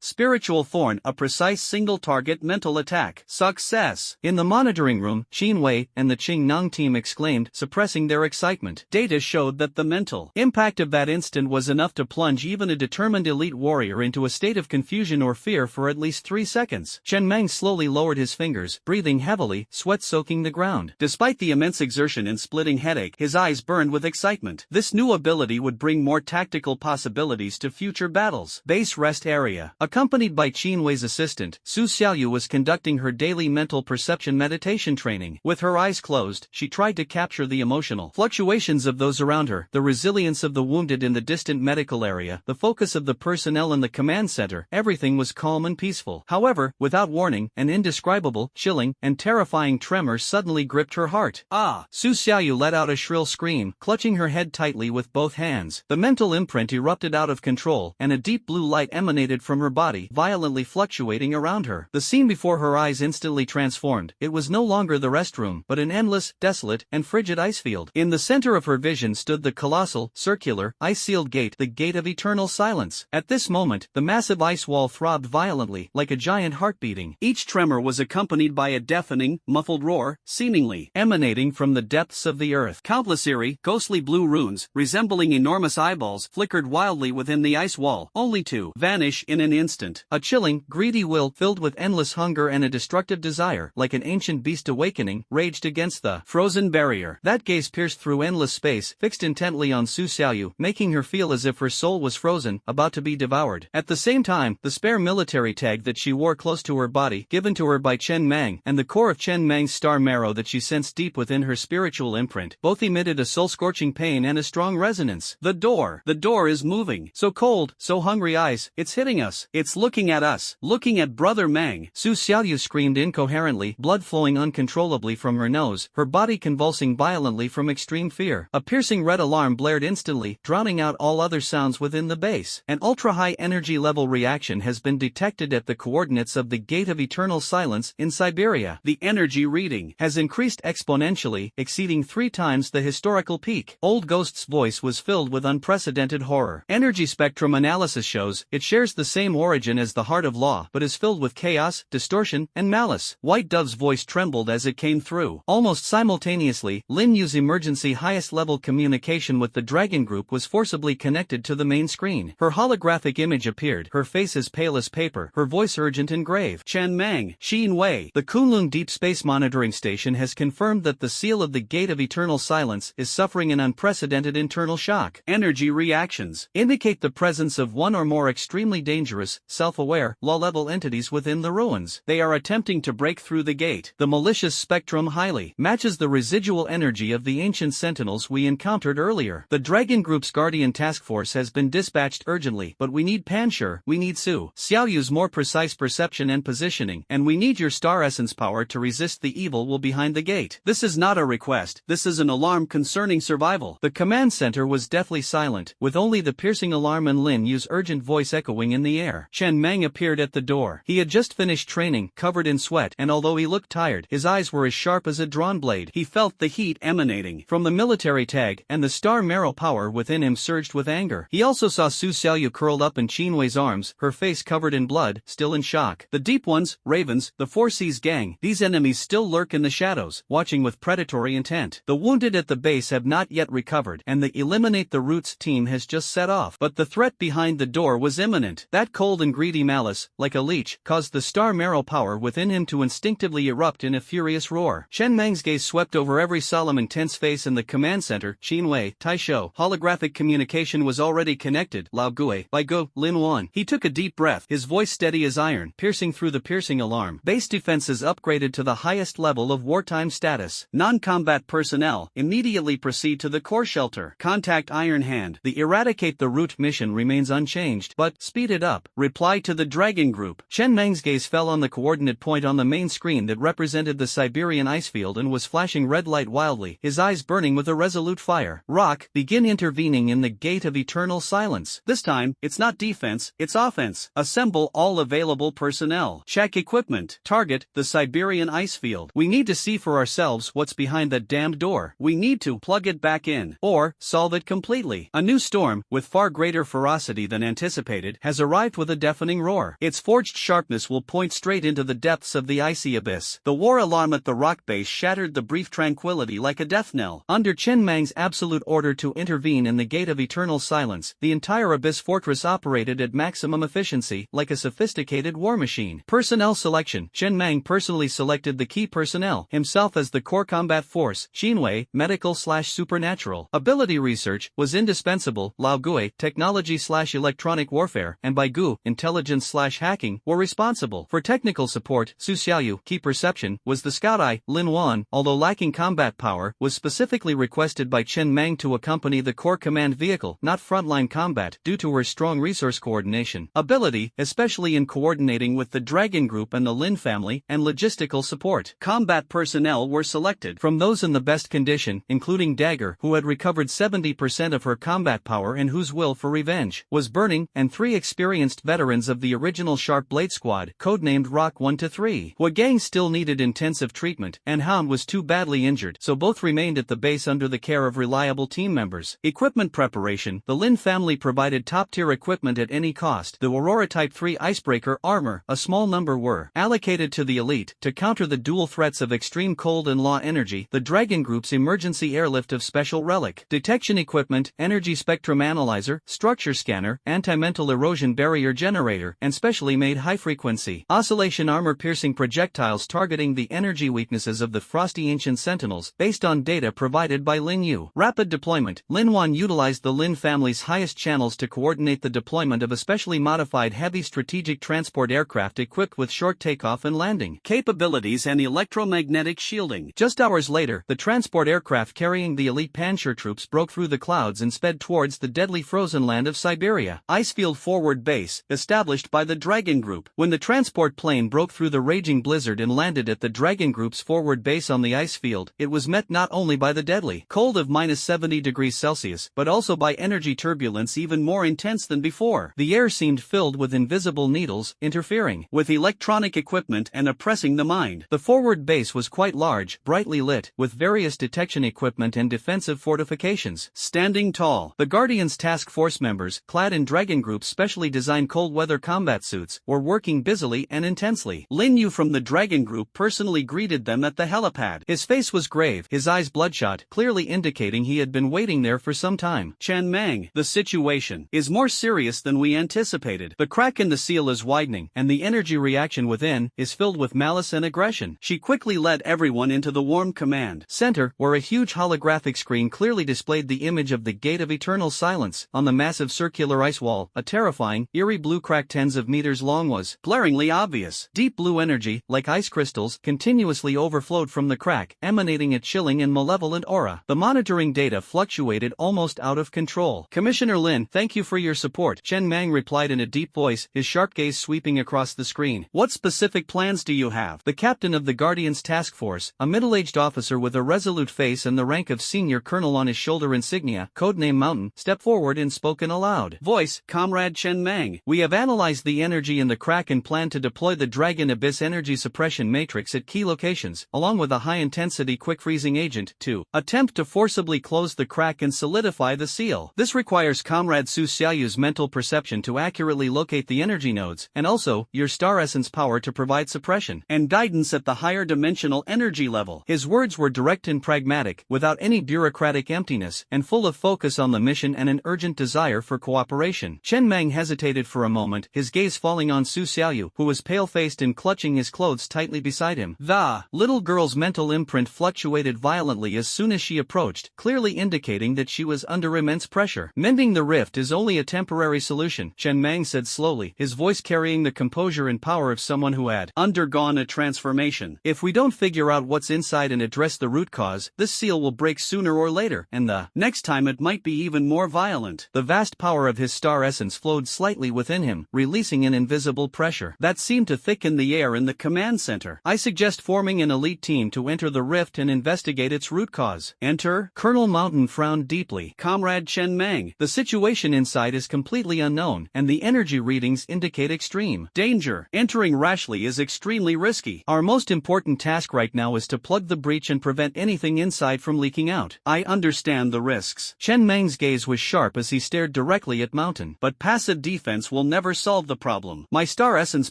Spiritual thorn, a precise single-target mental attack. Success. In the monitoring room, Xin Wei and the Qing Nang team exclaimed, suppressing their excitement. Data showed that the mental impact of that instant was enough to plunge even a determined elite warrior into a state of confusion or fear for at least 3 seconds. Chen Mang slowly lowered his fingers, breathing heavily, sweat soaking the ground. Despite the immense exertion and splitting headache, his eyes burned with excitement. This new ability would bring more tactical possibilities to future battles. Base rest area. Accompanied by Qin Wei's assistant, Su Xiaoyu was conducting her daily mental perception meditation training. With her eyes closed, she tried to capture the emotional fluctuations of those around her, the resilience of the wounded in the distant medical area, the focus of the personnel in the command center. Everything was calm and peaceful. However, without warning, an indescribable, chilling, and terrifying tremor suddenly gripped her heart. Ah! Su Xiaoyu let out a shrill scream, clutching her head tightly with both hands. The mental imprint erupted out of control, and a deep blue light emanated from her body, violently fluctuating around her. The scene before her eyes instantly transformed. It was no longer the restroom, but an endless, desolate, and frigid ice field. In the center of her vision stood the colossal, circular, ice-sealed gate, the gate of eternal silence. At this moment, the massive ice wall throbbed violently, like a giant heart beating. Each tremor was accompanied by a deafening, muffled roar, seemingly emanating from the depths of the earth. Countless eerie, ghostly blue runes, resembling enormous eyeballs, flickered wildly within the ice wall, only to vanish in an instant. A chilling, greedy will, filled with endless hunger and a destructive desire, like an ancient beast awakening, raged against the frozen barrier. That gaze pierced through endless space, fixed intently on Su Xiaoyu, making her feel as if her soul was frozen, about to be devoured. At the same time, the spare military tag that she wore close to her body, given to her by Chen Mang, and the core of Chen Mang's star marrow that she sensed deep within her spiritual imprint, both emitted a soul-scorching pain and a strong resonance. The door is moving. So cold, so hungry eyes, it's hitting us. It's looking at us, looking at Brother Mang. Su Xiaoyu screamed incoherently, blood flowing uncontrollably from her nose, her body convulsing violently from extreme fear. A piercing red alarm blared instantly, drowning out all other sounds within the base. An ultra-high energy level reaction has been detected at the coordinates of the Gate of Eternal Silence in Siberia. The energy reading has increased exponentially, exceeding 3 times the historical peak. Old Ghost's voice was filled with unprecedented horror. Energy spectrum analysis shows it shares the same origin as the heart of law, but is filled with chaos, distortion, and malice. White Dove's voice trembled as it came through. Almost simultaneously, Lin Yu's emergency highest-level communication with the Dragon Group was forcibly connected to the main screen. Her holographic image appeared, her face as pale as paper, her voice urgent and grave. Chen Mang, Xin Wei. The Kunlun Deep Space Monitoring Station has confirmed that the seal of the Gate of Eternal Silence is suffering an unprecedented internal shock. Energy reactions indicate the presence of one or more extremely dangerous, self-aware, law-level entities within the ruins. They are attempting to break through the gate. The malicious spectrum highly matches the residual energy of the ancient sentinels we encountered earlier. The Dragon Group's Guardian Task Force has been dispatched urgently, but we need Panshur, we need Su Xiaoyu's more precise perception and positioning, and we need your star essence power to resist the evil will behind the gate. This is not a request, this is an alarm concerning survival. The command center was deathly silent, with only the piercing alarm and Lin Yu's urgent voice echoing in the air. Chen Mang appeared at the door. He had just finished training, covered in sweat, and although he looked tired, his eyes were as sharp as a drawn blade. He felt the heat emanating from the military tag, and the star marrow power within him surged with anger. He also saw Su Xiaoyu curled up in Qin Wei's arms, her face covered in blood, still in shock. The Deep Ones, Ravens, the Four Seas gang, these enemies still lurk in the shadows, watching with predatory intent. extent. The wounded at the base have not yet recovered, and the Eliminate the Roots team has just set off. But the threat behind the door was imminent. That cold and greedy malice, like a leech, caused the star marrow power within him to instinctively erupt in a furious roar. Chen Mang's gaze swept over every solemn intense face in the command center. Qinwei, Taisho, holographic communication was already connected. Lao Gui, Bai Gu, Lin Wan. He took a deep breath, his voice steady as iron, piercing through the piercing alarm. Base defenses upgraded to the highest level of wartime status. Non-combat personnel, immediately proceed to the core shelter. Contact Iron Hand. The Eradicate the Root mission remains unchanged, but speed it up. Reply to the Dragon Group. Chen Mang's gaze fell on the coordinate point on the main screen that represented the Siberian ice field and was flashing red light wildly, his eyes burning with a resolute fire. Rock, begin intervening in the Gate of Eternal Silence. This time, it's not defense, it's offense. Assemble all available personnel. Check equipment. Target, the Siberian ice field. We need to see for ourselves what's behind that damned door. We need to plug it back in, or solve it completely. A new storm, with far greater ferocity than anticipated, has arrived with a deafening roar. Its forged sharpness will point straight into the depths of the icy abyss. The war alarm at the rock base shattered the brief tranquility like a death knell. Under Chen Mang's absolute order to intervene in the Gate of Eternal Silence, the entire abyss fortress operated at maximum efficiency, like a sophisticated war machine. Personnel selection. Chen Mang personally selected the key personnel, himself as the core combat force. Qinwei, medical/supernatural. Ability research, was indispensable. Lao Gui, technology/electronic warfare, and Bai Gu, intelligence/hacking, were responsible. For technical support, Su Xiaoyu, key perception, was the scout eye. Lin Wan, although lacking combat power, was specifically requested by Chen Mang to accompany the core command vehicle, not frontline combat, due to her strong resource coordination. Ability, especially in coordinating with the Dragon Group and the Lin family, and logistical support. Combat personnel were selected from those in the best condition, including Dagger, who had recovered 70% of her combat power and whose will for revenge was burning, and 3 experienced veterans of the original Sharp Blade Squad, codenamed Rock 1-3. Hua Gang still needed intensive treatment, and Hound was too badly injured, so both remained at the base under the care of reliable team members. Equipment preparation. The Lin family provided top-tier equipment at any cost. The Aurora Type 3 icebreaker armor, a small number were allocated to the elite. To counter the dual threats of extreme cold and law energy, the Dragon Group's emergency airlift of special relic. Detection equipment, energy spectrum analyzer, structure scanner, anti-mental erosion barrier generator, and specially made high-frequency oscillation armor-piercing projectiles targeting the energy weaknesses of the frosty ancient sentinels, based on data provided by Lin Yu. Rapid deployment. Lin Wan utilized the Lin family's highest channels to coordinate the deployment of a specially modified heavy strategic transport aircraft equipped with short takeoff and landing capabilities and electromagnetic shielding. Just hours later, the transport aircraft carrying the elite Panzer troops broke through the clouds and sped towards the deadly frozen land of Siberia. Icefield Forward Base, established by the Dragon Group. When the transport plane broke through the raging blizzard and landed at the Dragon Group's forward base on the ice field, it was met not only by the deadly cold of -70°C, but also by energy turbulence even more intense than before. The air seemed filled with invisible needles, interfering with electronic equipment and oppressing the mind. The forward base was quite large, brightly lit, with various detection equipment and defensive fortifications. Standing tall, the Guardians Task Force members, clad in Dragon Group's specially designed cold-weather combat suits, were working busily and intensely. Lin Yu from the Dragon Group personally greeted them at the helipad. His face was grave, his eyes bloodshot, clearly indicating he had been waiting there for some time. Chen Mang, the situation is more serious than we anticipated. The crack in the seal is widening, and the energy reaction within is filled with malice and aggression. She quickly led everyone into the warm command center, where a huge holographic screen clearly displayed the image of the Gate of Eternal Silence. On the massive circular ice wall, a terrifying, eerie blue crack tens of meters long was glaringly obvious. Deep blue energy, like ice crystals, continuously overflowed from the crack, emanating a chilling and malevolent aura. The monitoring data fluctuated almost out of control. Commissioner Lin, thank you for your support, Chen Mang replied in a deep voice, his sharp gaze sweeping across the screen. What specific plans do you have? The captain of the Guardians Task Force, a middle-aged officer with a resolute face and the rank of senior colonel on his shoulder insignia, codename Mountain, stepped forward and spoke in a loud voice. Comrade Chen Mang, we have analyzed the energy in the crack and plan to deploy the Dragon Abyss energy suppression matrix at key locations, along with a high-intensity quick-freezing agent, to attempt to forcibly close the crack and solidify the seal. This requires Comrade Su Xiaoyu's mental perception to accurately locate the energy nodes, and also, your star essence power to provide suppression and guidance at the higher dimensional energy level. His words were directed direct and pragmatic, without any bureaucratic emptiness, and full of focus on the mission and an urgent desire for cooperation. Chen Meng hesitated for a moment, his gaze falling on Su Xiaoyu, who was pale-faced and clutching his clothes tightly beside him. The little girl's mental imprint fluctuated violently as soon as she approached, clearly indicating that she was under immense pressure. Mending the rift is only a temporary solution, Chen Meng said slowly, his voice carrying the composure and power of someone who had undergone a transformation. If we don't figure out what's inside and address the root cause, this seal will break sooner or later, and the next time it might be even more violent. The vast power of his star essence flowed slightly within him, releasing an invisible pressure that seemed to thicken the air in the command center. I suggest forming an elite team to enter the rift and investigate its root cause. Enter? Colonel Mountain frowned deeply. Comrade Chen Meng, the situation inside is completely unknown, and the energy readings indicate extreme danger. Entering rashly is extremely risky. Our most important task right now is to plug the breach and prevent anything inside from leaking out. I understand the risks. Chen Meng's gaze was sharp as he stared directly at Mountain. But passive defense will never solve the problem. My star essence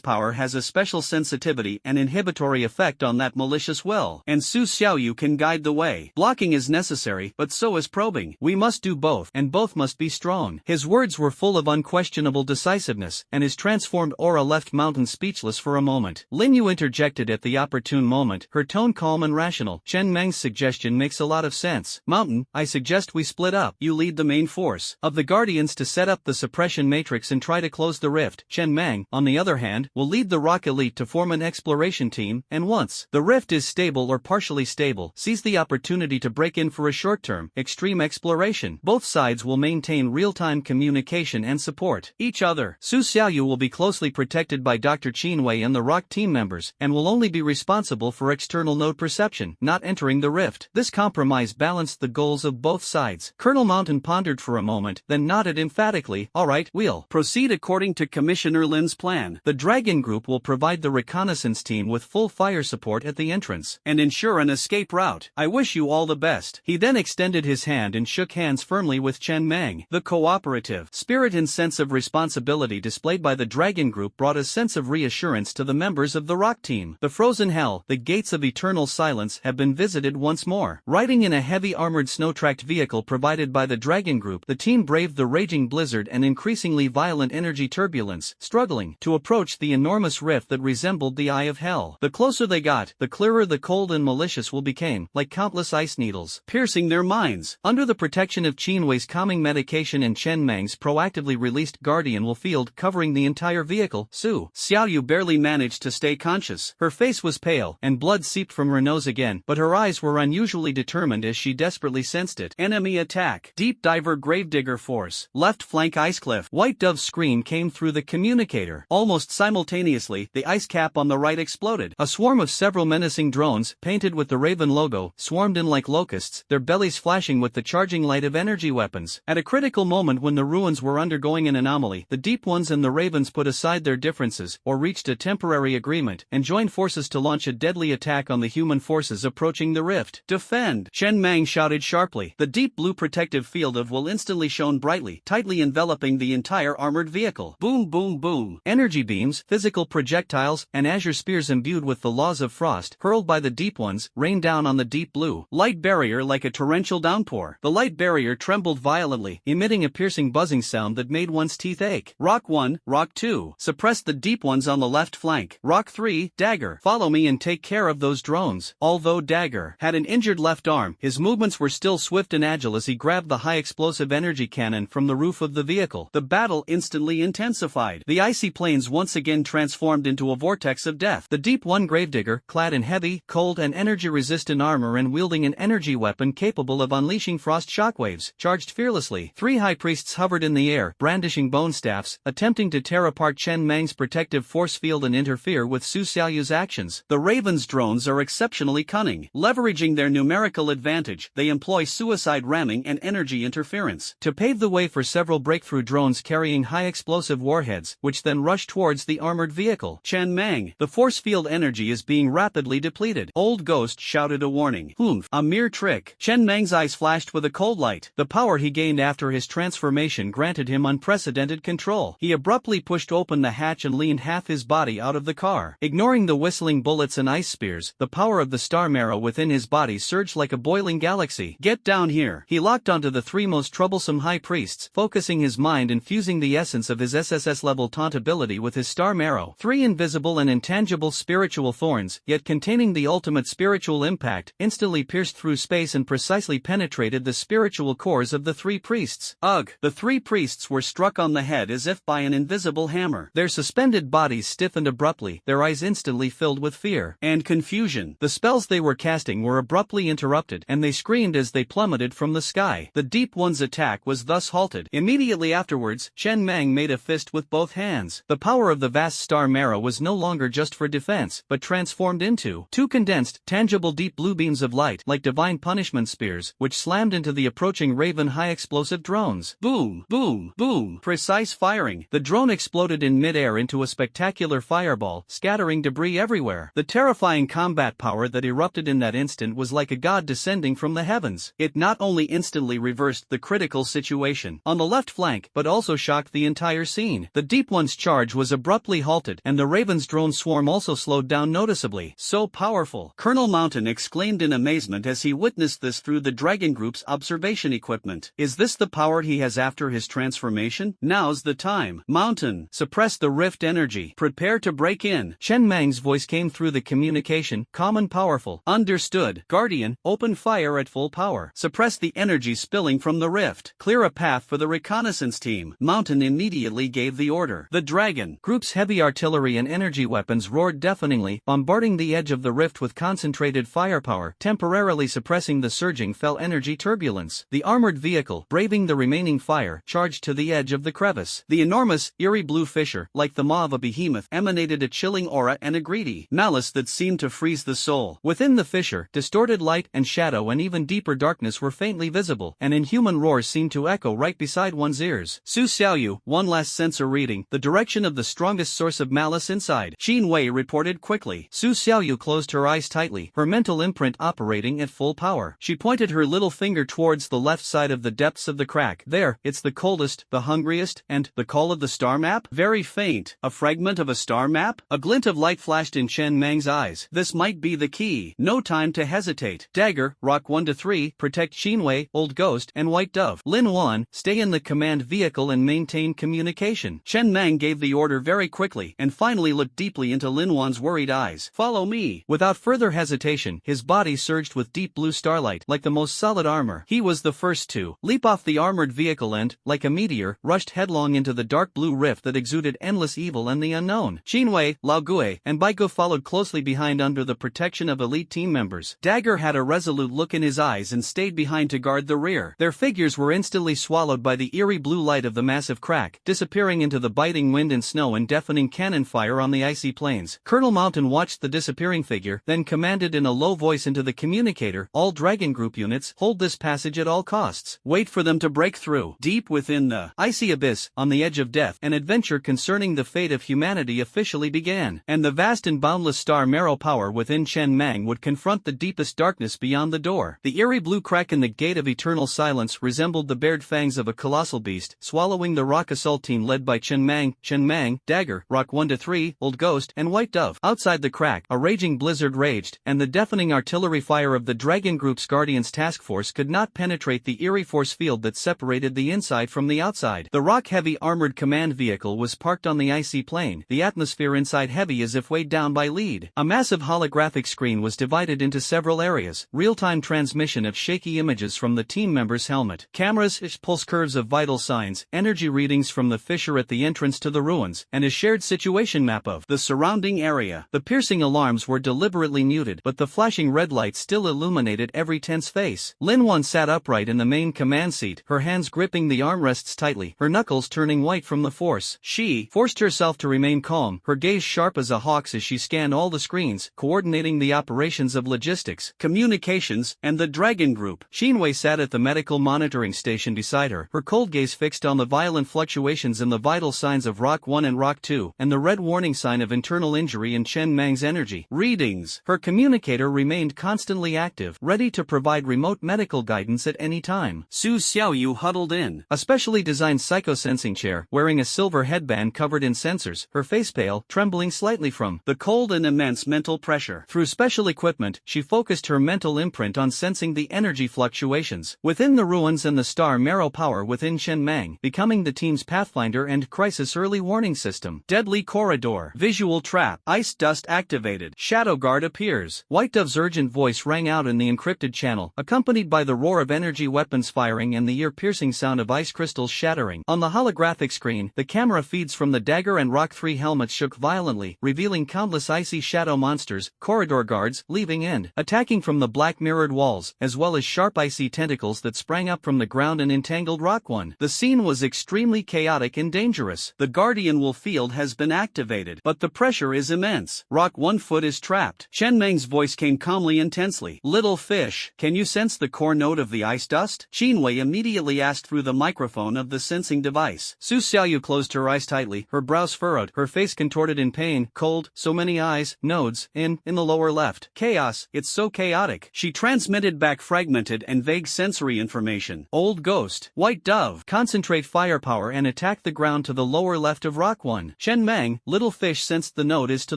power has a special sensitivity and inhibitory effect on that malicious well, and Su Xiaoyu can guide the way. Blocking is necessary, but so is probing. We must do both, and both must be strong. His words were full of unquestionable decisiveness, and his transformed aura left Mountain speechless for a moment. Lin Yu interjected at the opportune moment, her tone calm and rational. Chen Meng's suggestion makes a lot of sense. Mountain, I suggest we split up. You lead the main force of the Guardians to set up the suppression matrix and try to close the rift. Chen Meng, on the other hand, will lead the Rock Elite to form an exploration team, and once the rift is stable or partially stable, seize the opportunity to break in for a short-term, extreme exploration. Both sides will maintain real-time communication and support each other. Su Xiaoyu will be closely protected by Dr. Qinwei and the Rock team members, and will only be responsible for external node perception, not entering the rift. This compromise balanced the goals of both sides. Colonel Mountain pondered for a moment, then nodded emphatically. All right, we'll proceed according to Commissioner Lin's plan. The Dragon Group will provide the reconnaissance team with full fire support at the entrance, and ensure an escape route. I wish you all the best. He then extended his hand and shook hands firmly with Chen Meng. The cooperative spirit and sense of responsibility displayed by the Dragon Group brought a sense of reassurance to the members of the Rock team. The frozen hell, the gates of eternal silence, have been visited once more. Riding in a heavy armored snow-tracked vehicle provided by the Dragon Group, the team braved the raging blizzard and increasingly violent energy turbulence, struggling to approach the enormous rift that resembled the eye of hell. The closer they got, the clearer the cold and malicious will became, like countless ice needles, piercing their minds. Under the protection of Qinwei's calming medication and Chen Meng's proactively released guardian will field covering the entire vehicle, Su Xiaoyu barely managed to stay conscious. Her face was pale, and blood seeped from her nose again, but her eyes were unusually determined as she desperately sensed it. Enemy attack. Deep diver gravedigger force. Left flank ice cliff. White Dove's scream came through the communicator. Almost simultaneously, the ice cap on the right exploded. A swarm of several menacing drones, painted with the Raven logo, swarmed in like locusts, their bellies flashing with the charging light of energy weapons. At a critical moment when the ruins were undergoing an anomaly, the Deep Ones and the Ravens put aside their differences, or reached a temporary agreement, and joined forces to launch a deadly attack on the human forces approaching the rift. Defend! Chen Meng shouted sharply. The deep blue protective field of will instantly shone brightly, tightly enveloping the entire armored vehicle. Boom boom boom. Energy beams, physical projectiles, and azure spears imbued with the laws of frost, hurled by the Deep Ones, rained down on the deep blue light barrier like a torrential downpour. The light barrier trembled violently, emitting a piercing buzzing sound that made one's teeth ache. Rock 1, Rock 2. Suppress the Deep Ones on the left flank. Rock 3, Dagger. Follow me and take care of those drones. Although Dagger had an injured left arm, his movements were still swift and agile as he grabbed the high explosive energy cannon from the roof of the vehicle. The battle instantly intensified. The icy plains once again transformed into a vortex of death. The Deep One gravedigger, clad in heavy, cold and energy-resistant armor and wielding an energy weapon capable of unleashing frost shockwaves, charged fearlessly. Three high priests hovered in the air, brandishing bone staffs, attempting to tear apart Chen Meng's protective force field and interfere with Su Xiaoyu's actions. The Raven's drones are exceptionally cunning. Leveraging their numerical advantage, they employ suicide ramming and energy interference to pave the way for several breakthrough drones carrying high explosive warheads, which then rush towards the armored vehicle. Chen Meng, the force field energy is being rapidly depleted. Old Ghost shouted a warning. Humph, a mere trick. Chen Meng's eyes flashed with a cold light. The power he gained after his transformation granted him unprecedented control. He abruptly pushed open the hatch and leaned half his body out of the car. Ignoring the whistling bullets and ice spears, the power of the star marrow within his his body surged like a boiling galaxy. Get down here. He locked onto the three most troublesome high priests, focusing his mind and fusing the essence of his SSS-level taunt ability with his star marrow. Three invisible and intangible spiritual thorns, yet containing the ultimate spiritual impact, instantly pierced through space and precisely penetrated the spiritual cores of the three priests. Ugh! The three priests were struck on the head as if by an invisible hammer. Their suspended bodies stiffened abruptly, their eyes instantly filled with fear and confusion. The spells they were casting were abruptly interrupted, and they screamed as they plummeted from the sky. The Deep One's attack was thus halted. Immediately afterwards, Chen Mang made a fist with both hands. The power of the vast star marrow was no longer just for defense, but transformed into two condensed, tangible deep blue beams of light, like divine punishment spears, which slammed into the approaching Raven high-explosive drones. Boom, boom, boom. Precise firing. The drone exploded in mid-air into a spectacular fireball, scattering debris everywhere. The terrifying combat power that erupted in that instant was like a god descending from the heavens. It not only instantly reversed the critical situation on the left flank, but also shocked the entire scene. The Deep One's charge was abruptly halted, and the Raven's drone swarm also slowed down noticeably. So powerful! Colonel Mountain exclaimed in amazement as he witnessed this through the Dragon Group's observation equipment. Is this the power he has after his transformation? Now's the time. Mountain, suppress the rift energy. Prepare to break in. Chen Mang's voice came through the communication, calm and powerful. Understood. Guardian, open fire at full power. Suppress the energy spilling from the rift. Clear a path for the reconnaissance team. Mountain immediately gave the order. The Dragon Group's heavy artillery and energy weapons roared deafeningly, bombarding the edge of the rift with concentrated firepower, temporarily suppressing the surging fell energy turbulence. The armored vehicle, braving the remaining fire, charged to the edge of the crevice. The enormous, eerie blue fissure, like the maw of a behemoth, emanated a chilling aura and a greedy malice that seemed to freeze the soul. Within the fissure, distorted light and shadow and even deeper darkness were faintly visible, and inhuman roars seemed to echo right beside one's ears. Su Xiaoyu, one last sensor reading, the direction of the strongest source of malice inside. Qin Wei reported quickly. Su Xiaoyu closed her eyes tightly, her mental imprint operating at full power. She pointed her little finger towards the left side of the depths of the crack. There, it's the coldest, the hungriest, and the call of the star map? Very faint. A fragment of a star map? A glint of light flashed in Chen Mang's eyes. This might be the key. No time to hesitate. Dagger, Rock 1 to 3, protect Xinwei, Old Ghost, and White Dove. Lin Wan, stay in the command vehicle and maintain communication. Chen Mang gave the order very quickly, and finally looked deeply into Lin Wan's worried eyes. Follow me. Without further hesitation, his body surged with deep blue starlight, like the most solid armor. He was the first to leap off the armored vehicle and, like a meteor, rushed headlong into the dark blue rift that exuded endless evil and the unknown. Qinwei, Lao Gui, and Baigu followed closely behind under the protection of elite team members. Dagger had a resolute look in his eyes and stayed behind to guard the rear. Their figures were instantly swallowed by the eerie blue light of the massive crack, disappearing into the biting wind and snow and deafening cannon fire on the icy plains. Colonel Mountain watched the disappearing figure, then commanded in a low voice into the communicator, all Dragon Group units, hold this passage at all costs. Wait for them to break through. Deep within the icy abyss, on the edge of death, an adventure concerning the fate of humanity officially began, and the vast and boundless star marrow power within Chen Mang would confront the deepest darkness beyond the door. The eerie blue crack in the gate of eternal silence resembled the bared fangs of a colossal beast, swallowing the rock assault team led by Chen Mang, Dagger, Rock 1 to 3, Old Ghost, and White Dove. Outside the crack, a raging blizzard raged, and the deafening artillery fire of the Dragon Group's Guardians task force could not penetrate the eerie force field that separated the inside from the outside. The rock-heavy armored command vehicle was parked on the icy plain, the atmosphere inside heavy as if weighed down by lead. A massive holographic screen was divided into several areas, real-time transmission of shaky images from the team member's helmet, cameras, pulse curves of vital signs, energy readings from the fissure at the entrance to the ruins, and a shared situation map of the surrounding area. The piercing alarms were deliberately muted, but the flashing red light still illuminated every tense face. Lin Wan sat upright in the main command seat, her hands gripping the armrests tightly, her knuckles turning white from the force. She forced herself to remain calm, her gaze sharp as a hawk's as she scanned all the screens, coordinating the operations of logistics, communications, and the Dragon Group. Qinwei sat at the medical monitoring station beside her, her cold gaze fixed on the violent fluctuations in the vital signs of Rock 1 and Rock 2, and the red warning sign of internal injury in Chen Mang's energy readings. Her communicator remained constantly active, ready to provide remote medical guidance at any time. Su Xiaoyu huddled in a specially designed psychosensing chair, wearing a silver headband covered in sensors, her face pale, trembling slightly from the cold and immense mental pressure. Through special equipment, she focused her mental imprint on sensing the energy fluctuations within the ruins and the star marrow power within Chen Mang, becoming the team's pathfinder and crisis early warning system. Deadly corridor. Visual trap. Ice dust activated. Shadow guard appears. White Dove's urgent voice rang out in the encrypted channel, accompanied by the roar of energy weapons firing and the ear-piercing sound of ice crystals shattering. On the holographic screen, the camera feeds from the Dagger and Rock 3 helmets shook violently, revealing countless icy shadow monsters, corridor guards, leaving and attacking from the black mirrored walls, as well as sharp icy tentacles that sprang up from the ground and entangled Rock 1. The scene was extremely chaotic and dangerous. The Guardian Wolf field has been activated, but the pressure is immense. Rock 1 foot is trapped. Chen Meng's voice came calmly and tensely. Little fish, can you sense the core note of the ice dust? Qinwei immediately asked through the microphone of the sensing device. Su Xiaoyu closed her eyes tightly, her brows furrowed, her face contorted in pain. Cold, so many eyes, nodes, in the lower left. Chaos, it's so chaotic. She transmitted back fragmented and vague sensory information. Old ghost. White Dove. Concentrate firepower and attack the ground to the lower left of Rock 1. Chen Meng, little fish sensed the node is to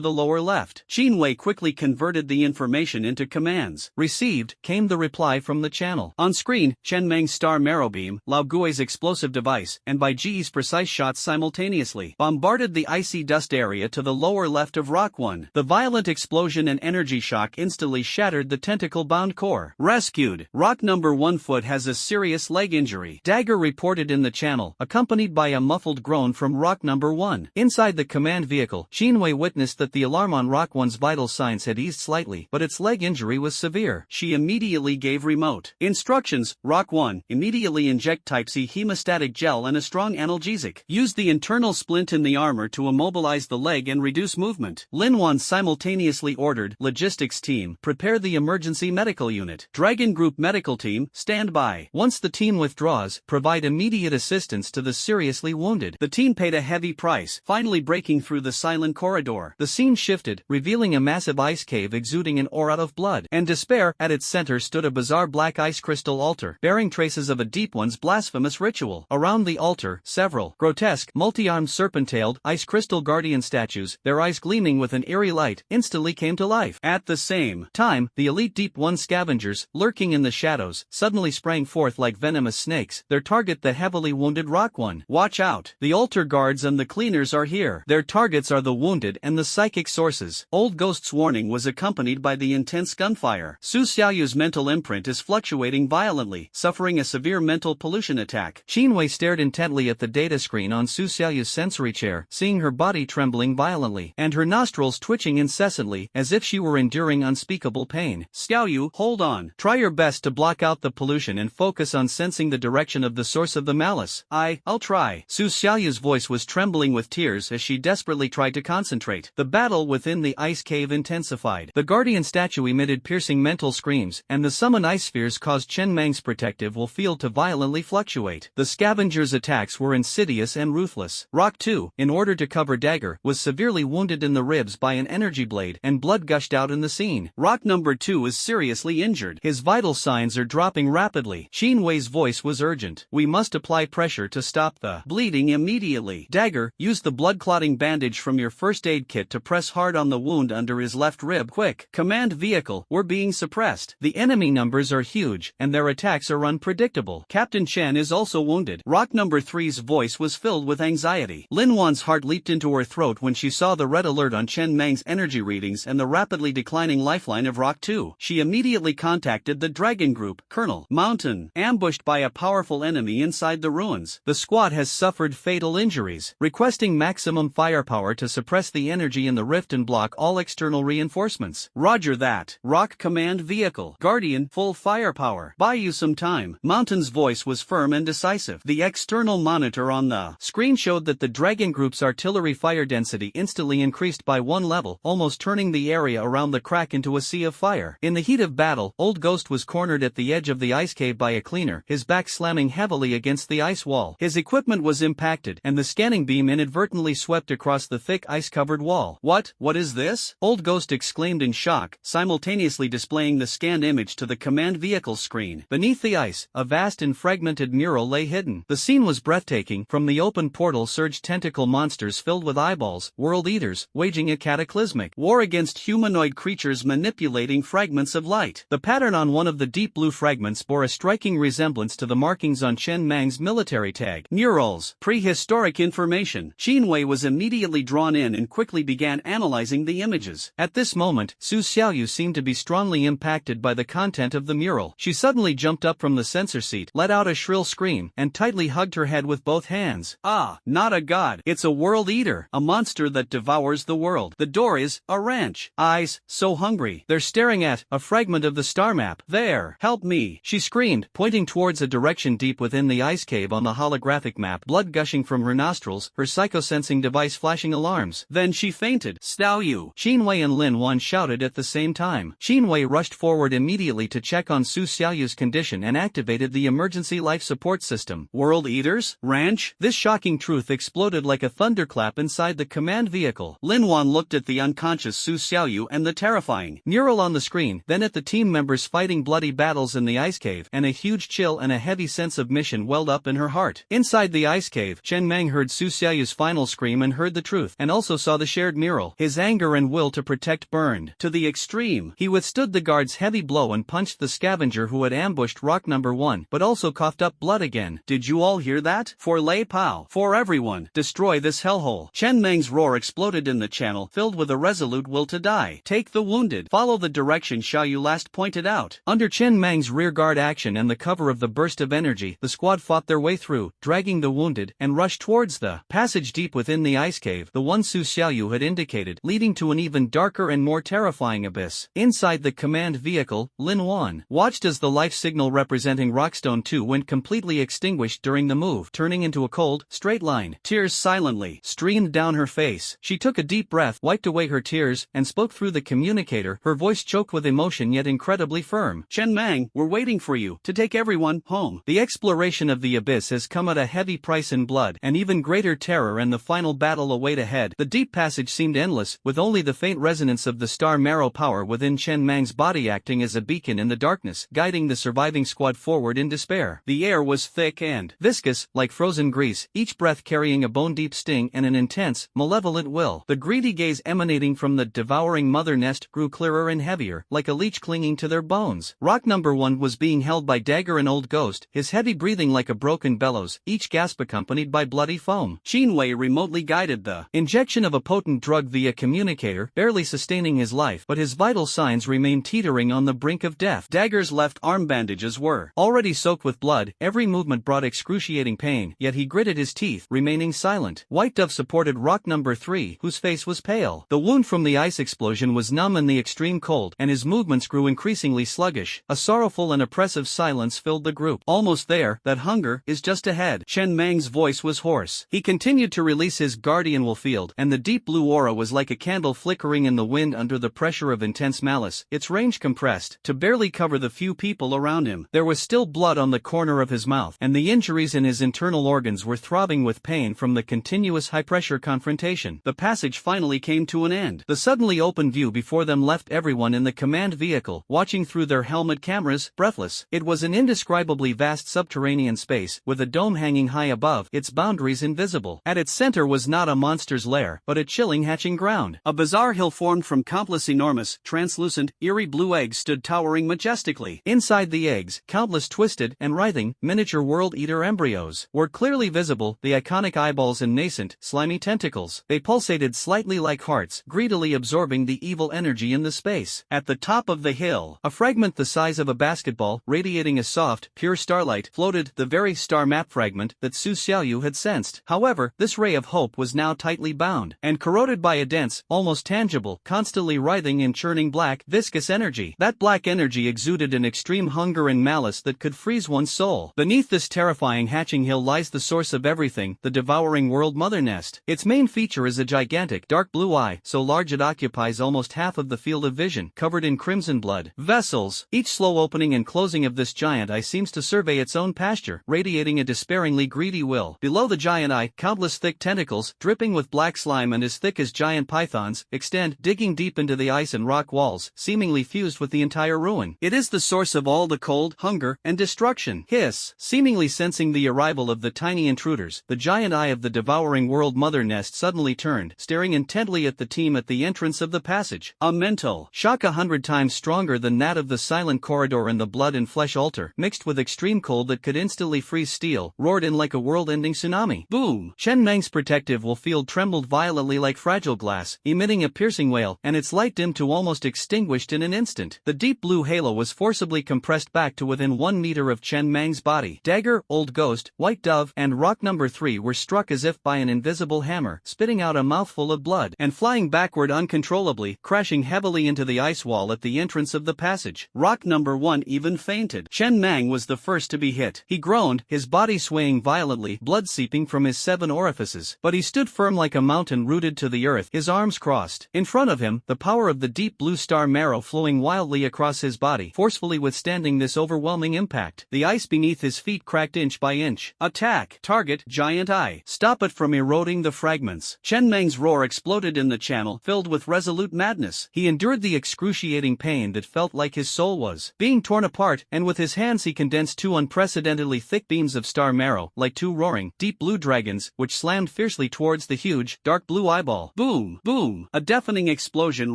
the lower left. Qinwei quickly converted the information into commands. Received, came the reply from the channel. On screen, Chen Meng's star marrow beam, Lao Gui's explosive device, and Bai Ji's precise shots simultaneously bombarded the icy dust area to the lower left of Rock 1. The violent explosion and energy shock instantly shattered the tentacle-bound core. Rescued. Rock number 1 foot has a serious leg injury. Dagger reported in the channel, accompanied by a muffled groan from Rock number 1. Inside the command vehicle, Qinwei witnessed that the alarm on Rock 1's vital signs had eased slightly, but its leg injury was severe. She immediately gave remote instructions. Rock 1, immediately inject Type-C hemostatic gel and a strong analgesic. Use the internal splint in the armor to immobilize the leg and reduce movement. Lin Wan simultaneously ordered, logistics team, prepare the emergency medical unit. Dragon Group medical team, stand by. Once the team withdraws, provide immediate assistance to the seriously wounded. The team paid a heavy price, finally breaking through the silent corridor. The scene shifted, revealing a massive ice cave exuding an aura of blood and despair. At its center stood a bizarre black ice crystal altar, bearing traces of a deep one's blasphemous ritual. Around the altar, several grotesque, multi-armed serpent-tailed, ice crystal guardian statues, their eyes gleaming with an eerie light, instantly came to life. At the same time, the elite Deep One scavengers, lurking in the shadows, suddenly sprang forth like venomous snakes, their target the heavily wounded Rock 1. Watch out! The altar guards and the cleaners are here. Their targets are the wounded and the psychic sources. Old Ghost's warning was accompanied by the intense gunfire. Su Xiaoyu's mental imprint is fluctuating violently, suffering a severe mental pollution attack. Qinwei stared intently at the data screen on Su Xiaoyu's sensory chair, seeing her body trembling violently, and her nostrils twitching incessantly, as if she were enduring unspeakable pain. Xiaoyu, hold on. Try your best to block out the pollution and focus on sensing the direction of the source of the malice. I'll try. Su Xiaoyu's voice was trembling with tears as she desperately tried to concentrate. The battle within the ice cave intensified. The guardian statue emitted piercing mental screams, and the summoned ice spheres caused Chen Meng's protective will field to violently fluctuate. The scavengers' attacks were insidious and ruthless. Rock 2, in order to cover Dagger, was severely wounded in the ribs by an energy blade, and blood gushed out in the scene. Rock number 2 is seriously injured. His vital signs are dropping rapidly. Qinwei's voice was urgent. We must apply pressure to stop the bleeding immediately. Dagger, use the blood-clotting bandage from your first aid kit to press hard on the wound under his left rib. Quick. Command vehicle, we're being suppressed. The enemy numbers are huge, and their attacks are unpredictable. Captain Chen is also wounded. Rock number 3's voice was filled with anxiety. Lin Wan's heart leaped into her throat when she saw the red alert on Chen Meng's energy readings and the rapidly declining lifeline of Rock 2. She immediately contacted the Dragon Group. Colonel, Mountain, ambushed by a powerful enemy inside the ruins. The squad has suffered fatal injuries. Requesting maximum firepower to suppress the energy in the rift and block all external reinforcements. Roger that. Rock command vehicle. Guardian, full firepower. Buy you some time. Mountain's voice was firm and decisive. The external monitor on the screen showed that the Dragon Group's artillery fire density instantly increased by 1 level, almost turning the area around the crack into a sea of fire. In the heat of battle, Old Ghost was cornered at the edge of the ice cave by a cleaner, his back slamming heavily against the ice wall. His equipment was impacted, and the scanning beam inadvertently swept across the thick ice-covered wall. What is this? Old Ghost exclaimed in shock, simultaneously displaying the scanned image to the command vehicle screen. Beneath the ice, a vast and fragmented mural lay hidden. The scene was breathtaking. From the open portal surged tentacle monsters filled with eyeballs, world eaters, waging a cataclysmic war against humanoid creatures manipulated undulating fragments of light. The pattern on one of the deep blue fragments bore a striking resemblance to the markings on Chen Mang's military tag. Murals, prehistoric information. Qin Wei was immediately drawn in and quickly began analyzing the images. At this moment, Su Xiaoyu seemed to be strongly impacted by the content of the mural. She suddenly jumped up from the censor seat, let out a shrill scream, and tightly hugged her head with both hands. Ah, not a god. It's a world eater, a monster that devours the world. The door is a ranch. Eyes, so hungry. They're staring at a fragment of the star map. There, help me, she screamed, pointing towards a direction deep within the ice cave on the holographic map, blood gushing from her nostrils, her psychosensing device flashing alarms. Then she fainted. Xiaoyu, Qin Wei and Lin Wan shouted at the same time. Qin Wei rushed forward immediately to check on Su Xiaoyu's condition and activated the emergency life support system. World eaters? Ranch? This shocking truth exploded like a thunderclap inside the command vehicle. Lin Wan looked at the unconscious Su Xiaoyu and the terrifying mural on the screen, then at the team members fighting bloody battles in the ice cave, and a huge chill and a heavy sense of mission welled up in her heart. Inside the ice cave, Chen Mang heard Su Xiaoyu's final scream and heard the truth, and also saw the shared mural. His anger and will to protect burned to the extreme. He withstood the guard's heavy blow and punched the scavenger who had ambushed rock number 1, but also coughed up blood again. Did you all hear that? For Lei Pao, for everyone, destroy this hellhole. Chen Meng's roar exploded in the channel, filled with a resolute will to die. Take the wounded. Follow the direction Xiaoyu last pointed out. Under Chen Mang's rearguard action and the cover of the burst of energy, the squad fought their way through, dragging the wounded, and rushed towards the passage deep within the ice cave, the one Su Xiaoyu had indicated, leading to an even darker and more terrifying abyss. Inside the command vehicle, Lin Wan watched as the life signal representing Rockstone 2 went completely extinguished during the move, turning into a cold, straight line. Tears silently streamed down her face. She took a deep breath, wiped away her tears, and spoke through the communicator, her voice choked with emotion yet incredibly firm. Chen Mang, we're waiting for you to take everyone home. The exploration of the abyss has come at a heavy price in blood, and even greater terror, and the final battle await ahead. The deep passage seemed endless, with only the faint resonance of the star marrow power within Chen Mang's body acting as a beacon in the darkness, guiding the surviving squad forward in despair. The air was thick and viscous, like frozen grease, each breath carrying a bone-deep sting and an intense, malevolent will. The greedy gaze emanating from the devouring mother nest grew clearer and heavier, like a leech clinging to their bones. Rock number 1 was being held by Dagger and Old Ghost, his heavy breathing like a broken bellows, each gasp accompanied by bloody foam. Qin Wei remotely guided the injection of a potent drug via communicator, barely sustaining his life, but his vital signs remained teetering on the brink of death. Dagger's left arm bandages were already soaked with blood, every movement brought excruciating pain, yet he gritted his teeth, remaining silent. White Dove supported Rock number 3, whose face was pale. The wound from the ice explosion was numb in the extreme cold, and his movements grew increasingly sluggish. A sorrowful and oppressive silence filled the group. Almost there, that hunger is just ahead. Chen Mang's voice was hoarse. He continued to release his guardian will field, and the deep blue aura was like a candle flickering in the wind under the pressure of intense malice, its range compressed to barely cover the few people around him. There was still blood on the corner of his mouth, and the injuries in his internal organs were throbbing with pain from the continuous high-pressure confrontation. The passage finally came to an end. The suddenly open view before them left everyone in the command vehicle, watching through their helmet cameras, breathless. It was an indescribably vast subterranean space, with a dome hanging high above, its boundaries invisible. At its center was not a monster's lair, but a chilling hatching ground. A bizarre hill formed from countless enormous, translucent, eerie blue eggs stood towering majestically. Inside the eggs, countless twisted and writhing, miniature world-eater embryos were clearly visible, the iconic eyeballs and nascent, slimy tentacles. They pulsated slightly like hearts, greedily absorbing the evil energy in the space. At the top of the hill, a fragment the size of a basketball, radiating a soft, pure starlight, floated, the very star map fragment that Su Xiaoyu had sensed. However, this ray of hope was now tightly bound, and corroded by a dense, almost tangible, constantly writhing and churning black, viscous energy. That black energy exuded an extreme hunger and malice that could freeze one's soul. Beneath this terrifying hatching hill lies the source of everything, the devouring world mother nest. Its main feature is a gigantic, dark blue eye, so large it occupies almost half of the field of vision, covered in crimson blood vessels. Each slow opening and closing of this giant eye seems to survey its own pasture, radiating a despairingly greedy will. Below the giant eye, countless thick tentacles, dripping with black slime and as thick as giant pythons, extend, digging deep into the ice and rock walls, seemingly fused with the entire ruin. It is the source of all the cold, hunger, and destruction. Hiss. Seemingly sensing the arrival of the tiny intruders, the giant eye of the devouring world mother nest suddenly turned, staring intently at the team at the entrance of the passage. A mental shock 100 times stronger than that of the silent corridor in the blood and flesh altar, mixed with extreme cold that could instantly freeze steel, roared in like a world-ending tsunami. Boom! Chen Mang's protective will field trembled violently like fragile glass, emitting a piercing wail, and its light dimmed to almost extinguished in an instant. The deep blue halo was forcibly compressed back to within 1 meter of Chen Mang's body. Dagger, Old Ghost, White Dove, and Rock Number 3 were struck as if by an invisible hammer, spitting out a mouthful of blood, and flying backward uncontrollably, crashing heavily into the ice wall at the entrance of the passage. Rock Number 1 even fainted. Chen Mang was the first to be hit. He groaned, his body swaying violently, blood seeping from his 7 orifices. But he stood firm like a mountain rooted to the earth, his arms crossed. In front of him, the power of the deep blue star marrow flowing wildly across his body, forcefully withstanding this overwhelming impact. The ice beneath his feet cracked inch by inch. Attack! Target, giant eye. Stop it from eroding the fragments. Chen Mang's roar exploded in the channel, filled with resolute madness. He endured the excruciating pain that felt like his soul was being torn apart, and with his hands he condensed 2 unprecedentedly thick beams of star marrow, like 2 roaring, deep blue dragons, which slammed fiercely towards the huge, dark blue eyeball. Boom! Boom! A deafening explosion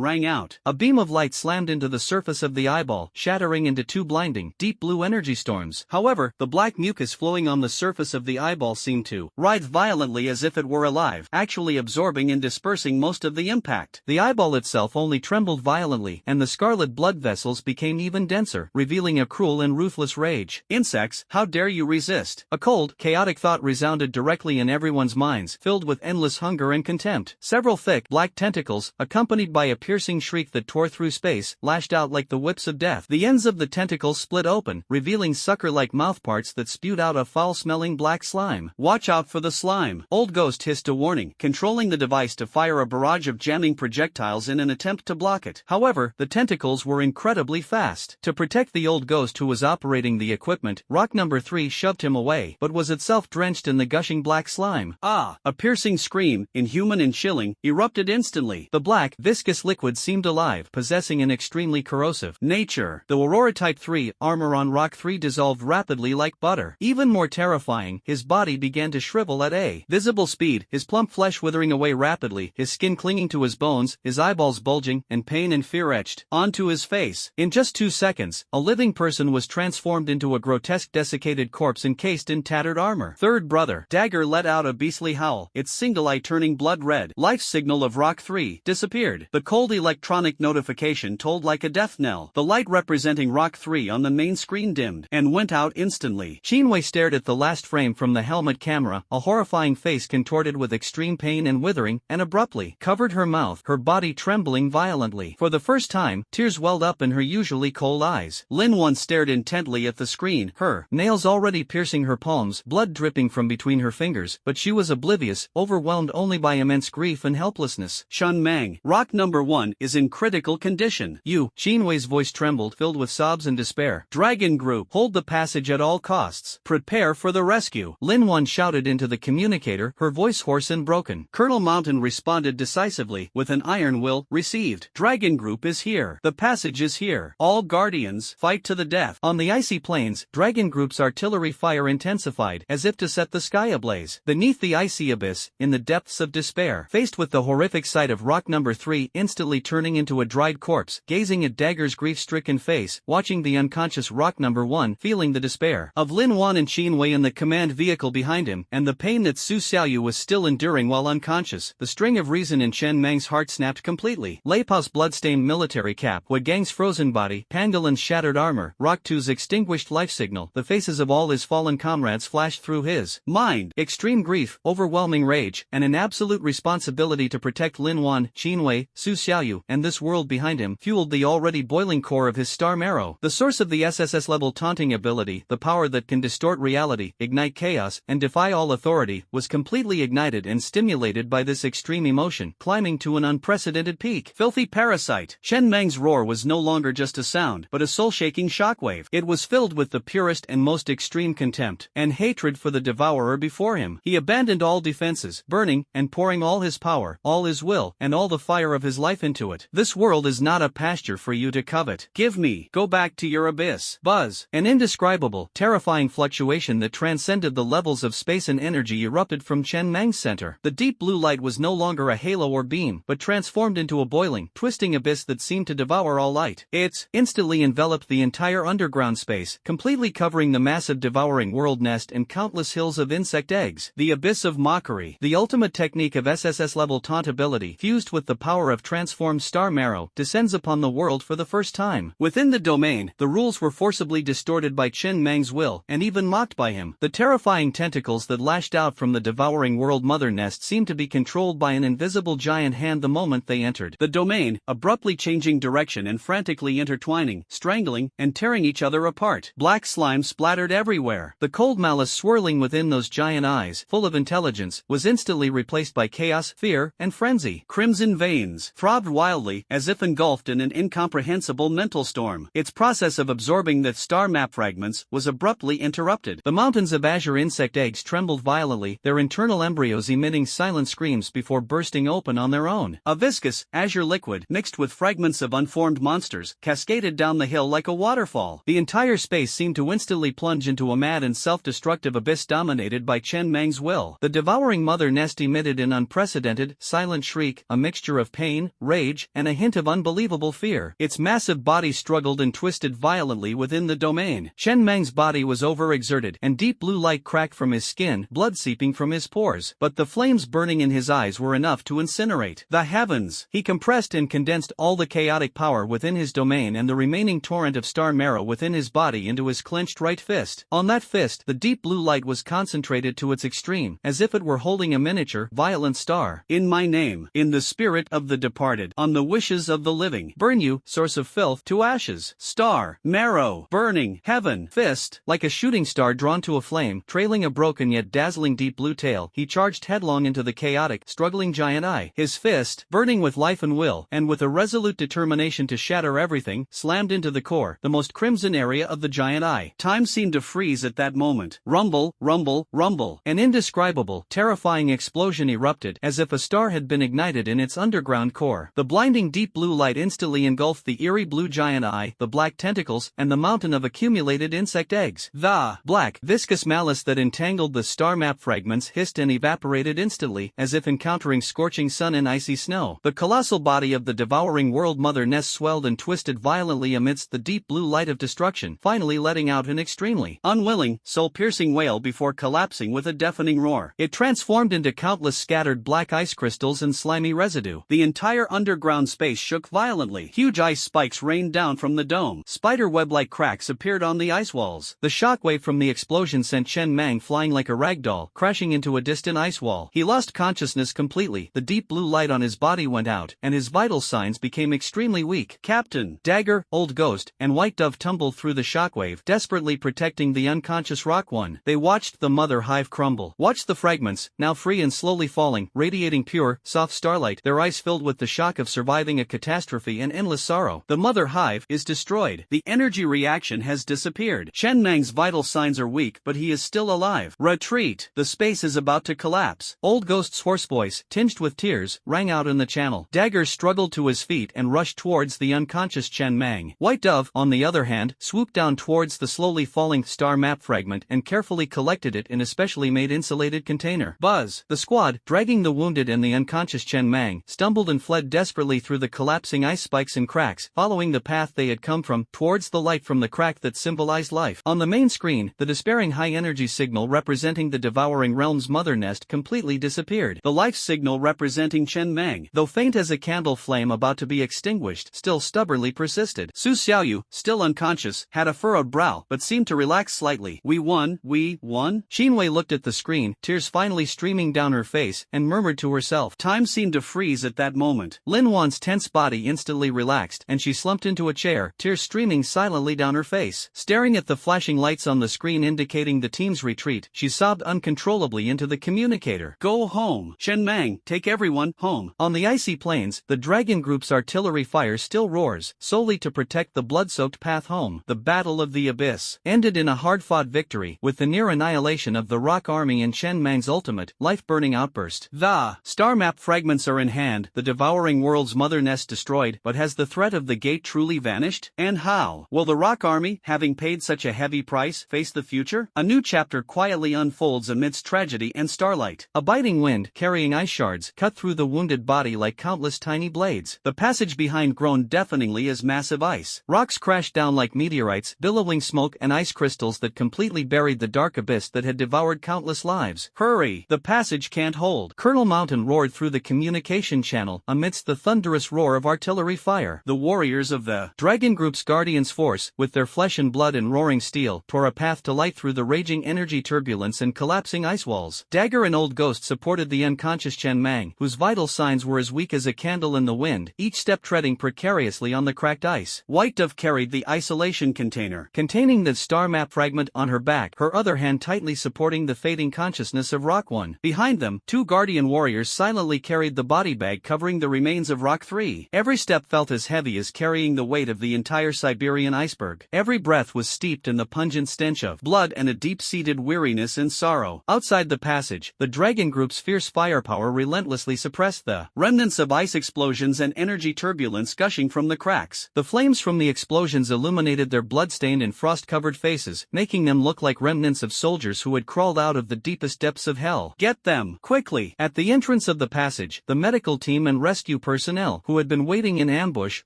rang out. A beam of light slammed into the surface of the eyeball, shattering into 2 blinding, deep blue energy storms. However, the black mucus flowing on the surface of the eyeball seemed to writhe violently as if it were alive, actually absorbing and dispersing most of the impact. The eyeball itself only trembled violently, and the scarlet blood vessels became even denser, revealing a cruel and ruthless rage. Insects, how dare you resist? A cold, chaotic thought resounded directly in everyone's minds, filled with endless hunger and contempt. Several thick, black tentacles, accompanied by a piercing shriek that tore through space, lashed out like the whips of death. The ends of the tentacles split open, revealing sucker-like mouthparts that spewed out a foul-smelling black slime. Watch out for the slime. Old Ghost hissed a warning, controlling the device to fire a barrage of jamming projectiles in an attempt to block it. However, the tentacles were incredibly fast. To protect the Old Ghost who was operating the equipment, Rock Number 3 shoved him away, but was itself drenched in the gushing black slime. Ah! A piercing scream, inhuman and chilling, erupted instantly. The black, viscous liquid seemed alive, possessing an extremely corrosive nature. The Aurora Type 3 armor on Rock 3 dissolved rapidly like butter. Even more terrifying, his body began to shrivel at a visible speed, his plump flesh withering away rapidly, his skin clinging to his bones, his eyeballs bulging, and pain and fear etched onto his face. In just 2 seconds, a living person was transformed into a grotesque desiccated corpse encased in tattered armor. Third brother, Dagger let out a beastly howl, its single eye turning blood red. Life signal of Rock 3 disappeared. The cold electronic notification tolled like a death knell. The light representing Rock 3 on the main screen dimmed and went out instantly. Shinwei stared at the last frame from the helmet camera, a horrifying face contorted with extreme pain and withering, and abruptly covered her mouth, her body trembling violently. For the first time, tears welled up in her usually cold eyes. Lin Wan stared intently at the screen, her nails already piercing her palms, blood dripping from between her fingers, but she was oblivious, overwhelmed only by immense grief and helplessness. Shun Mang, Rock Number 1 is in critical condition. You, Shinwei's voice trembled, filled with sobs and despair. Dragon Group, hold the passage at all costs. Prepare for the rescue. Lin Wan shouted into the communicator, her voice hoarse and broken. Colonel Mountain responded decisively, with an iron will, received. Dragon Group is here. The passage is here. All Guardians, fight to the death. On the icy plains, Dragon Group's artillery fire intensified, as if to set the sky ablaze. Beneath the icy abyss, in the depths of despair, faced with the horrific sight of Rock Number 3 instantly turning into a dried corpse, gazing at Dagger's grief-stricken face, watching the unconscious Rock Number 1, feeling the despair of Lin Wan and Shinwei in the command vehicle behind him, and the pain that Su Xiaoyu was still enduring while unconscious, the string of reason in Chen Mang's heart snapped completely. Lei Pao's blood-stained military cap, Wei Gang's frozen body, Pangolin shattered armor, Rock 2's extinguished life signal, the faces of all his fallen comrades flashed through his mind. Extreme grief, overwhelming rage, and an absolute responsibility to protect Lin Wan, Shinwei, Su Xiaoyu, and this world behind him, fueled the already boiling core of his star marrow. The source of the SSS-level taunting ability, the power that can distort reality, ignite chaos, and defy all authority, was completely ignited and stimulated by this extreme emotion, climbing to an unprecedented peak. Filthy parasite! Chen Mang's roar was no longer just a sound, but a soul-shaking shockwave. It was filled with the purest and most extreme contempt and hatred for the devourer before him. He abandoned all defenses, burning and pouring all his power, all his will, and all the fire of his life into it. This world is not a pasture for you to covet. Give me. Go back to your abyss. Buzz. An indescribable, terrifying fluctuation that transcended the levels of space and energy erupted from Chen Mang's center. The deep blue light was no longer a halo or beam, but transformed into a boiling, twisting abyss abyss that seemed to devour all light. It instantly enveloped the entire underground space, completely covering the massive devouring world nest and countless hills of insect eggs. The abyss of mockery. The ultimate technique of SSS-level taunt ability, fused with the power of transformed star marrow, descends upon the world for the first time. Within the domain, the rules were forcibly distorted by Chen Mang's will, and even mocked by him. The terrifying tentacles that lashed out from the devouring world mother nest seemed to be controlled by an invisible giant hand the moment they entered the domain, abruptly changing direction and frantically intertwining, strangling, and tearing each other apart. Black slime splattered everywhere. The cold malice swirling within those giant eyes, full of intelligence, was instantly replaced by chaos, fear, and frenzy. Crimson veins throbbed wildly, as if engulfed in an incomprehensible mental storm. Its process of absorbing the star map fragments was abruptly interrupted. The mountains of azure insect eggs trembled violently, their internal embryos emitting silent screams before bursting open on their own. A viscous, azure liquid, mixed with fragments of unformed monsters, cascaded down the hill like a waterfall. The entire space seemed to instantly plunge into a mad and self-destructive abyss dominated by Chen Mang's will. The devouring mother nest emitted an unprecedented, silent shriek, a mixture of pain, rage, and a hint of unbelievable fear. Its massive body struggled and twisted violently within the domain. Chen Mang's body was overexerted, and deep blue light cracked from his skin, blood seeping from his pores. But the flames burning in his eyes were enough to incinerate the heavens. He compressed and condensed all the chaotic power within his domain and the remaining torrent of star marrow within his body into his clenched right fist. On that fist, the deep blue light was concentrated to its extreme, as if it were holding a miniature, violent star. In my name, in the spirit of the departed, on the wishes of the living, burn you, source of filth, to ashes. Star, marrow, burning, heaven, fist. Like a shooting star drawn to a flame, trailing a broken yet dazzling deep blue tail, he charged headlong into the chaotic, struggling giant eye. His fist, burning with life and will, and with a resolute determination to shatter everything, slammed into the core, the most crimson area of the giant eye. Time seemed to freeze at that moment. Rumble, rumble, rumble. An indescribable, terrifying explosion erupted, as if a star had been ignited in its underground core. The blinding deep blue light instantly engulfed the eerie blue giant eye, the black tentacles, and the mountain of accumulated insect eggs. The black, viscous malice that entangled the star map fragments hissed and evaporated instantly, as if encountering scorching sun and icy snow. The colossal body of the devouring world mother nest swelled and twisted violently amidst the deep blue light of destruction, finally letting out an extremely unwilling, soul-piercing wail before collapsing with a deafening roar. It transformed into countless scattered black ice crystals and slimy residue. The entire underground space shook violently. Huge ice spikes rained down from the dome. Spider-web-like cracks appeared on the ice walls. The shockwave from the explosion sent Chen Mang flying like a ragdoll, crashing into a distant ice wall. He lost consciousness completely, the deep blue light on his body went out, and his vital signs became extremely weak. Captain, Dagger, Old Ghost, and White Dove tumbled through the shockwave, desperately protecting the unconscious Rock One. They watched the mother hive crumble. Watched the fragments, now free and slowly falling, radiating pure, soft starlight, their eyes filled with the shock of surviving a catastrophe and endless sorrow. The mother hive is destroyed. The energy reaction has disappeared. Chen Mang's vital signs are weak, but he is still alive. Retreat! The space is about to collapse. Old Ghost's hoarse voice, tinged with tears, rang out in the channel. Dagger struggled to his feet and rushed towards the unconscious Chen Mang. White Dove, on the other hand, swooped down towards the slowly falling star map fragment and carefully collected it in a specially made insulated container. Buzz! The squad, dragging the wounded and the unconscious Chen Mang, stumbled and fled desperately through the collapsing ice spikes and cracks, following the path they had come from, towards the light from the crack that symbolized life. On the main screen, the despairing high-energy signal representing the devouring realm's mother nest completely disappeared. The life signal representing Chen Mang, though faint as a candle flame about to be extinguished, still stubbornly persisted. Su Xiaoyu, still unconscious, had a furrowed brow, but seemed to relax slightly. We won? Xinwei looked at the screen, tears finally streaming down her face, and murmured to herself. Time seemed to freeze at that moment. Lin Wan's tense body instantly relaxed, and she slumped into a chair, tears streaming silently down her face. Staring at the flashing lights on the screen indicating the team's retreat, she sobbed uncontrollably into the communicator. Go home. Chen Mang, take everyone home. On the icy plains, the Dragon Group's artillery fire still roars, solely to protect the blood-soaked path home. The Battle of the Abyss ended in a hard-fought victory, with the near annihilation of the Rock Army and Chen Mang's ultimate, life-burning outburst. The star map fragments are in hand, the devouring world's mother nest destroyed, but has the threat of the gate truly vanished? And how will the Rock Army, having paid such a heavy price, face the future? A new chapter quietly unfolds amidst tragedy and starlight. A biting wind, carrying ice shards, cut through the wounded body like countless tiny blades. The passage behind groaned deafeningly as massive ice. Rocks crashed down like meteorites, billowing smoke and ice crystals that completely buried the dark abyss that had devoured countless lives. Hurry! The passage can't hold. Colonel Mountain roared through the communication channel amidst the thunderous roar of artillery fire. The warriors of the Dragon Group's Guardians Force, with their flesh and blood and roaring steel, tore a path to light through the raging energy turbulence and collapsing ice walls. Dagger and Old Ghost supported the unconscious Chen Mang, whose vital signs were as weak as a candle in the wind, each step treading precariously on the cracked ice. White Dove carried the isolation container containing the star map fragment on her back, her other hand tightly supporting the fading consciousness of Rock 1. Behind them, two Guardian warriors silently carried the body bag covering the remains of Rock 3. Every step felt as heavy as carrying the weight of the entire Siberian iceberg. Every breath was steeped in the pungent stench of blood and a deep-seated weariness and sorrow. Outside the passage, the Dragon Group's fierce firepower relentlessly suppressed the remnants of ice explosions and energy turbulence gushing from the cracks. The flames from the explosions illuminated their blood-stained and frost-covered faces, making them look like remnants of soldiers who had crawled out of the deepest depths of hell. Get them, quickly! At the entrance of the passage, the medical team and rescue personnel, who had been waiting in ambush,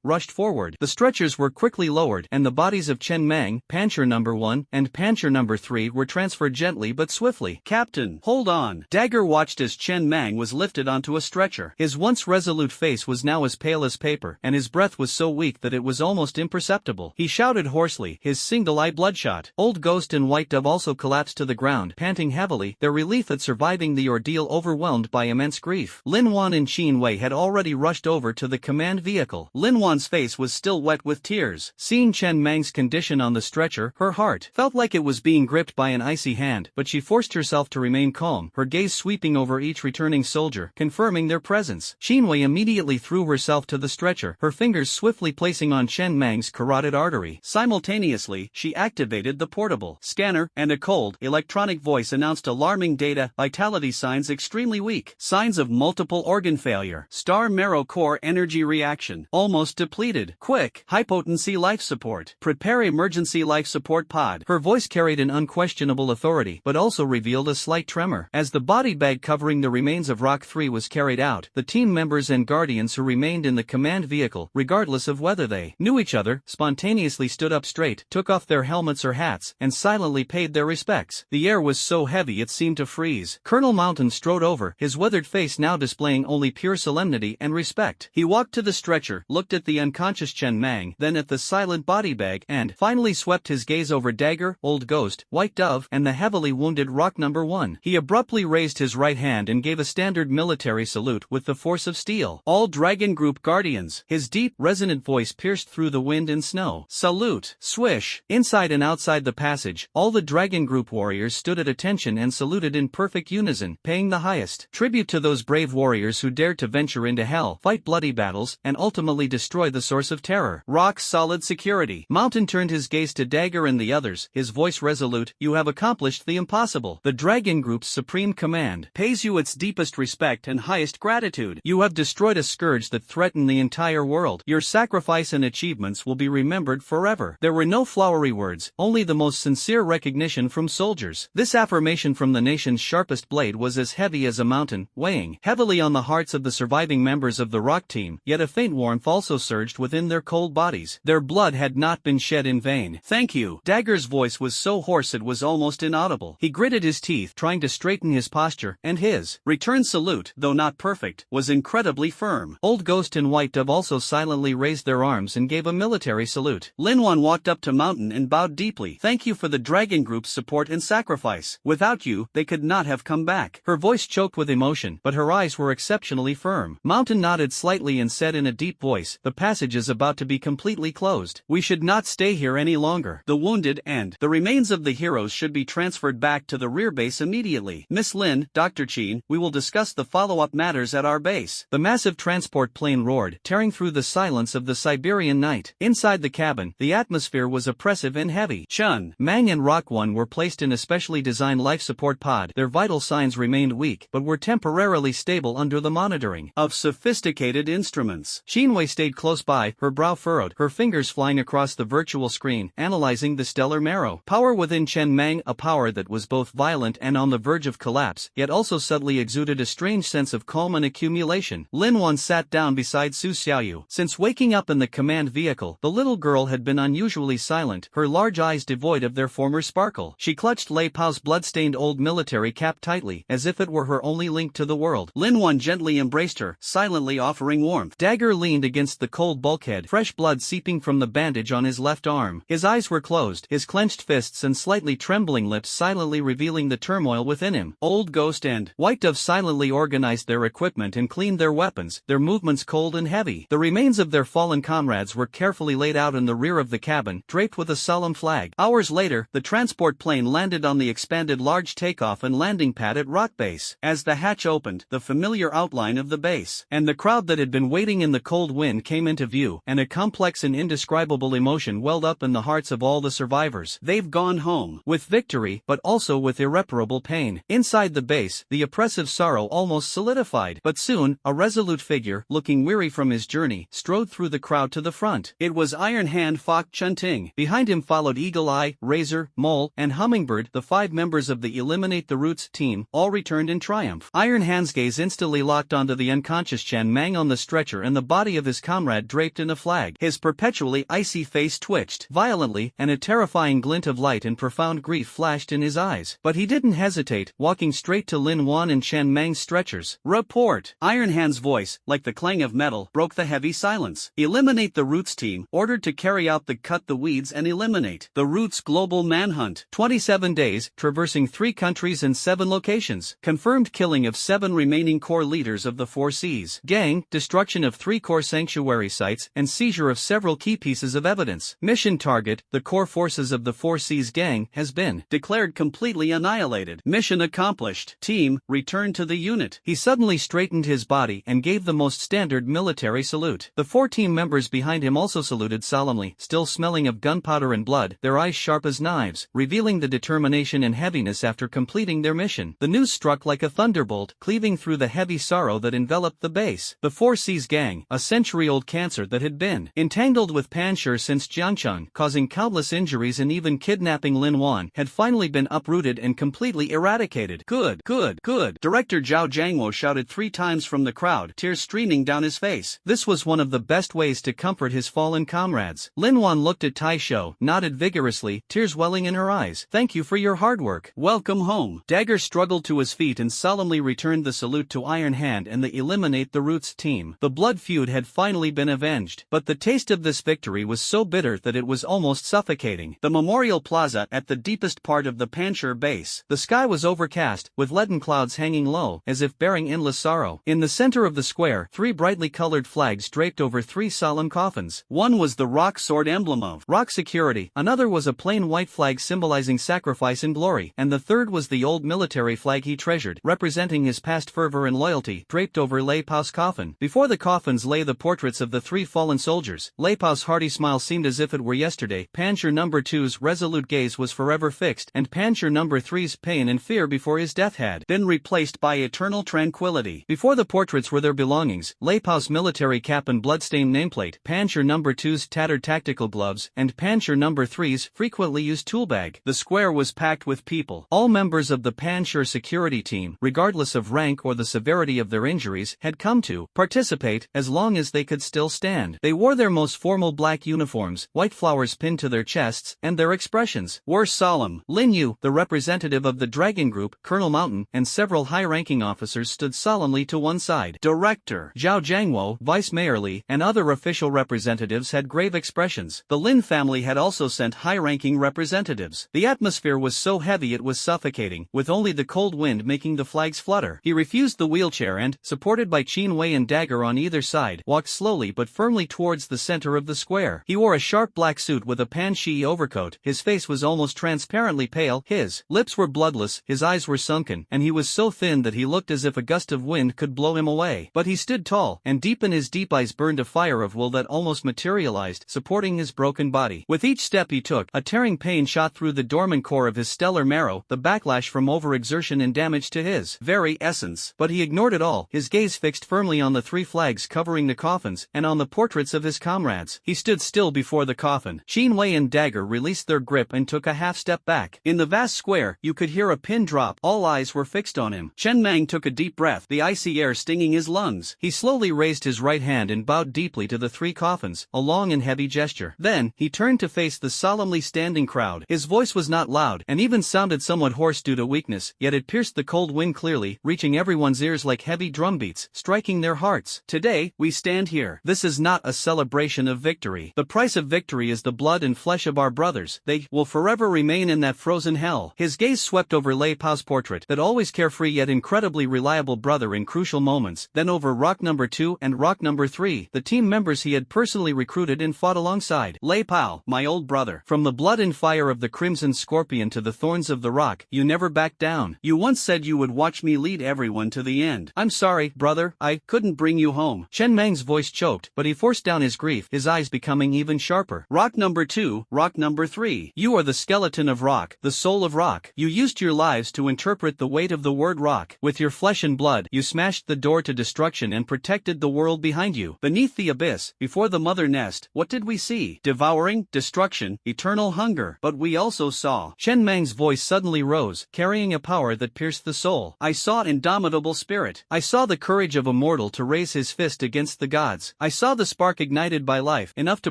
rushed forward. The stretchers were quickly lowered, and the bodies of Chen Mang, Pancher No. 1, and Pancher No. 3 were transferred gently but swiftly. Captain, hold on! Dagger watched as Chen Mang was lifted onto a stretcher. His once resolute face was now as pale as paper, and his breath was so weak that it was almost imperceptible. He shouted hoarsely, his single eye bloodshot. Old Ghost and White Dove also collapsed to the ground, panting heavily, their relief at surviving the ordeal overwhelmed by immense grief. Lin Wan and Qin Wei had already rushed over to the command vehicle. Lin Wan's face was still wet with tears. Seeing Chen Mang's condition on the stretcher, her heart felt like it was being gripped by an icy hand, but she forced herself to remain calm, her gaze sweeping over each returning soldier, confirming their presence. Qin Wei immediately threw herself to the stretcher, her fingers swiftly placing on Chen Mang's carotid artery. Simultaneously, she activated the portable scanner, and a cold, electronic voice announced alarming data: vitality signs extremely weak, signs of multiple organ failure, star marrow core energy reaction, almost depleted. Quick, high-potency life support. Prepare emergency life support pod. Her voice carried an unquestionable authority, but also revealed a slight tremor. As the body bag covering the remains of Rock 3 was carried out, the team members and guardians who remained in the command vehicle, regardless of whether they knew each other, spontaneously stood up straight, took off their helmets or hats, and silently paid their respects. The air was so heavy it seemed to freeze. Colonel Mountain strode over, his weathered face now displaying only pure solemnity and respect. He walked to the stretcher, looked at the unconscious Chen Mang, then at the silent body bag, and finally swept his gaze over Dagger, Old Ghost, White Dove, and the heavily wounded Rock No. 1. He abruptly raised his right hand and gave a standard military salute with the force of steel. All Dragon Group Guardians. His deep, resonant voice pierced through the wind and snow. Salute! Swish! Inside and outside the passage, all the Dragon Group warriors stood at attention and saluted in perfect unison, paying the highest tribute to those brave warriors who dared to venture into hell, fight bloody battles, and ultimately destroy the source of terror. Rock solid security. Mountain turned his gaze to Dagger and the others, his voice resolute: you have accomplished the impossible. The Dragon Group's supreme command pays you its deepest respect and highest gratitude. You have destroyed a scourge that threatened the entire world. Your sacrifice and achievements will be remembered forever. There were no flowery words, only the most sincere recognition from soldiers. This affirmation from the nation's sharpest blade was as heavy as a mountain, weighing heavily on the hearts of the surviving members of the Rock team, yet a faint warmth also surged within their cold bodies. Their blood had not been shed in vain. Thank you. Dagger's voice was so hoarse it was almost inaudible. He gritted his teeth, trying to straighten his posture, and his return salute, though not perfect, was incredibly firm. Old Ghost and White Dove also silently raised their arms and gave a military salute. Lin Wan walked up to Mountain and bowed deeply. Thank you for the Dragon Group's support and sacrifice. Without you, they could not have come back. Her voice choked with emotion, but her eyes were exceptionally firm. Mountain nodded slightly and said in a deep voice, the passage is about to be completely closed. We should not stay here any longer. The wounded and the remains of the heroes should be transferred back to the rear base immediately. Miss Lin, Dr. Qin, we will discuss the follow-up matters at our base. The massive transport plane roared, tearing through the silence of the Siberian night. Inside the cabin, the atmosphere was oppressive and heavy. Chen Mang and Rock 1 were placed in a specially designed life support pod. Their vital signs remained weak, but were temporarily stable under the monitoring of sophisticated instruments. Qin Wei stayed close by, her brow furrowed, her fingers flying across the virtual screen, analyzing the stellar marrow power within Chen Mang, a power that was both violent and on the verge of collapse, yet also subtly exuded a strange sense of calm and accumulation. Lin Wan sat down beside sighed Su Xiaoyu. Since waking up in the command vehicle, the little girl had been unusually silent, her large eyes devoid of their former sparkle. She clutched Lei Pao's blood-stained old military cap tightly, as if it were her only link to the world. Lin Wan gently embraced her, silently offering warmth. Dagger leaned against the cold bulkhead, fresh blood seeping from the bandage on his left arm. His eyes were closed, his clenched fists and slightly trembling lips silently revealing the turmoil within him. Old Ghost and White Dove silently organized their equipment and cleaned their weapons, their movements cold and heavy. The remains of their fallen comrades were carefully laid out in the rear of the cabin, draped with a solemn flag. Hours later, the transport plane landed on the expanded large takeoff and landing pad at Rock Base. As the hatch opened, the familiar outline of the base and the crowd that had been waiting in the cold wind came into view, and a complex and indescribable emotion welled up in the hearts of all the survivors. They've gone home. With victory, but also with irreparable pain. Inside the base, the oppressive sorrow almost solidified. But soon, a resolute figure, looking weary from his journey, strode through the crowd to the front. It was Iron Hand Fok Chunting. Behind him followed Eagle Eye, Razor, Mole, and Hummingbird, the 5 members of the Eliminate the Roots team, all returned in triumph. Iron Hand's gaze instantly locked onto the unconscious Chen Mang on the stretcher and the body of his comrade draped in a flag. His perpetually icy face twitched violently, and a terrifying glint of light and profound grief flashed in his eyes. But he didn't hesitate, walking straight to Lin Wan and Chen Mang's stretchers. Report! Iron Hand's voice, like the clang of metal, broke the heavy silence. Eliminate the Roots team, ordered to carry out the Cut the Weeds and Eliminate the Roots global manhunt. 27 days, traversing 3 countries and 7 locations. Confirmed killing of 7 remaining core leaders of the 4 Cs. Gang, destruction of 3 core sanctuary sites, and seizure of several key pieces of evidence. Mission target, the core forces of the 4 Cs gang, has been declared completely annihilated. Mission accomplished. Team, return to the unit. He suddenly straightened his body and gave the most standard military salute. The 4 team members behind him also saluted solemnly, still smelling of gunpowder and blood, their eyes sharp as knives, revealing the determination and heaviness after completing their mission. The news struck like a thunderbolt, cleaving through the heavy sorrow that enveloped the base. The 4 Cs gang, a century-old cancer that had been entangled with Panshur since Jiangcheng, causing countless injuries and even kidnapping Lin Wan, had finally been uprooted and completely eradicated. Good, good, good. Director Zhao Jiangwo shouted 3 times from the crowd, tears streaming down his face. This was one of the best ways to comfort his fallen comrades. Lin Wan looked at Tai Shou, nodded vigorously, tears welling in her eyes. Thank you for your hard work. Welcome home. Dagger struggled to his feet and solemnly returned the salute to Iron Hand and the Eliminate the Roots team. The blood feud had finally been avenged, but the taste of this victory was so bitter that it was almost suffocating. The Memorial Plaza at the deepest part of the Panshur base. The sky was overcast, with leaden clouds hanging low, as if bearing endless sorrow. In the center of the square, 3 brightly colored flags draped over 3 solemn coffins. One was the rock sword emblem of rock security, another was a plain white flag symbolizing sacrifice and glory, and the third was the old military flag he treasured, representing his past fervor and loyalty, draped over Lei Pao's coffin. Before the coffins lay the portraits of the 3 fallen soldiers. Lei Pao's hearty smile seemed as if it were yesterday. Panshur No. 2's resolute gaze was forever fixed, and Panshur No. 3's pain and fear before his death had been replaced by eternal tranquility. Before the portraits were their belongings, Lei Pao's military cap and bloodstained nameplate, Panshur No. 2's tattered tactical gloves, and Panshur No. 3's frequently used tool bag. The square was packed with people. All members of the Panshur security team, regardless of rank or the severity of their injuries, had come to participate, as long as they could still stand. They wore their most formal black uniforms, white flowers pinned to their chests, and their expressions were solemn. Lin Yu, the representative of the Dragon Group, Colonel Mountain, and several high-ranking officers stood solemnly to one side. Director Zhao Jiangwo, Vice Mayor Li, and other official representatives had grave expressions. The Lin family had also sent high-ranking representatives. The atmosphere was so heavy it was suffocating, with only the cold wind making the flags flutter. He refused the wheelchair and, supported by Qin Wei and Dagger on either side, walked slowly but firmly towards the center of the square. He wore a sharp black suit with a pan-shi overcoat, his face was almost transparently pale, his lips were bloodless, his eyes were sunken, and he was so thin that he looked as if a gust of wind could blow him away. But he stood tall, and deep in his deep eyes burned a fire of will that almost materialized, supporting his broken body. With each step he took, a tearing pain shot through the dormant core of his stellar marrow, the backlash from overexertion and damage to his very essence. But he ignored it all, his gaze fixed firmly on the 3 flags covering the coffins, and on the portraits of his comrades. He stood still before the coffin. Qin Wei and Dagger released their grip and took a half step back. In the vast square, you could hear a pin drop. All eyes were fixed on him. Chen Mang took a deep breath, the icy air stinging his lungs. He slowly raised raised his right hand and bowed deeply to the three coffins, a long and heavy gesture. Then, he turned to face the solemnly standing crowd. His voice was not loud, and even sounded somewhat hoarse due to weakness, yet it pierced the cold wind clearly, reaching everyone's ears like heavy drumbeats, striking their hearts. Today, we stand here. This is not a celebration of victory. The price of victory is the blood and flesh of our brothers. They will forever remain in that frozen hell. His gaze swept over Lei Pao's portrait, that always carefree yet incredibly reliable brother in crucial moments, then over Rock Number 2 and Rock Number 3, the team members he had personally recruited and fought alongside. Lei Pao, my old brother. From the blood and fire of the Crimson Scorpion to the thorns of the rock, you never backed down. You once said you would watch me lead everyone to the end. I'm sorry, brother, I couldn't bring you home. Chen Mang's voice choked, but he forced down his grief, his eyes becoming even sharper. Rock Number 2, Rock Number 3. You are the skeleton of rock, the soul of rock. You used your lives to interpret the weight of the word rock. With your flesh and blood, you smashed the door to destruction and protected the world behind you. Beneath the abyss, before the mother nest, what did we see? Devouring, destruction, eternal hunger. But we also saw. Chen Mang's voice suddenly rose, carrying a power that pierced the soul. I saw indomitable spirit. I saw the courage of a mortal to raise his fist against the gods. I saw the spark ignited by life, enough to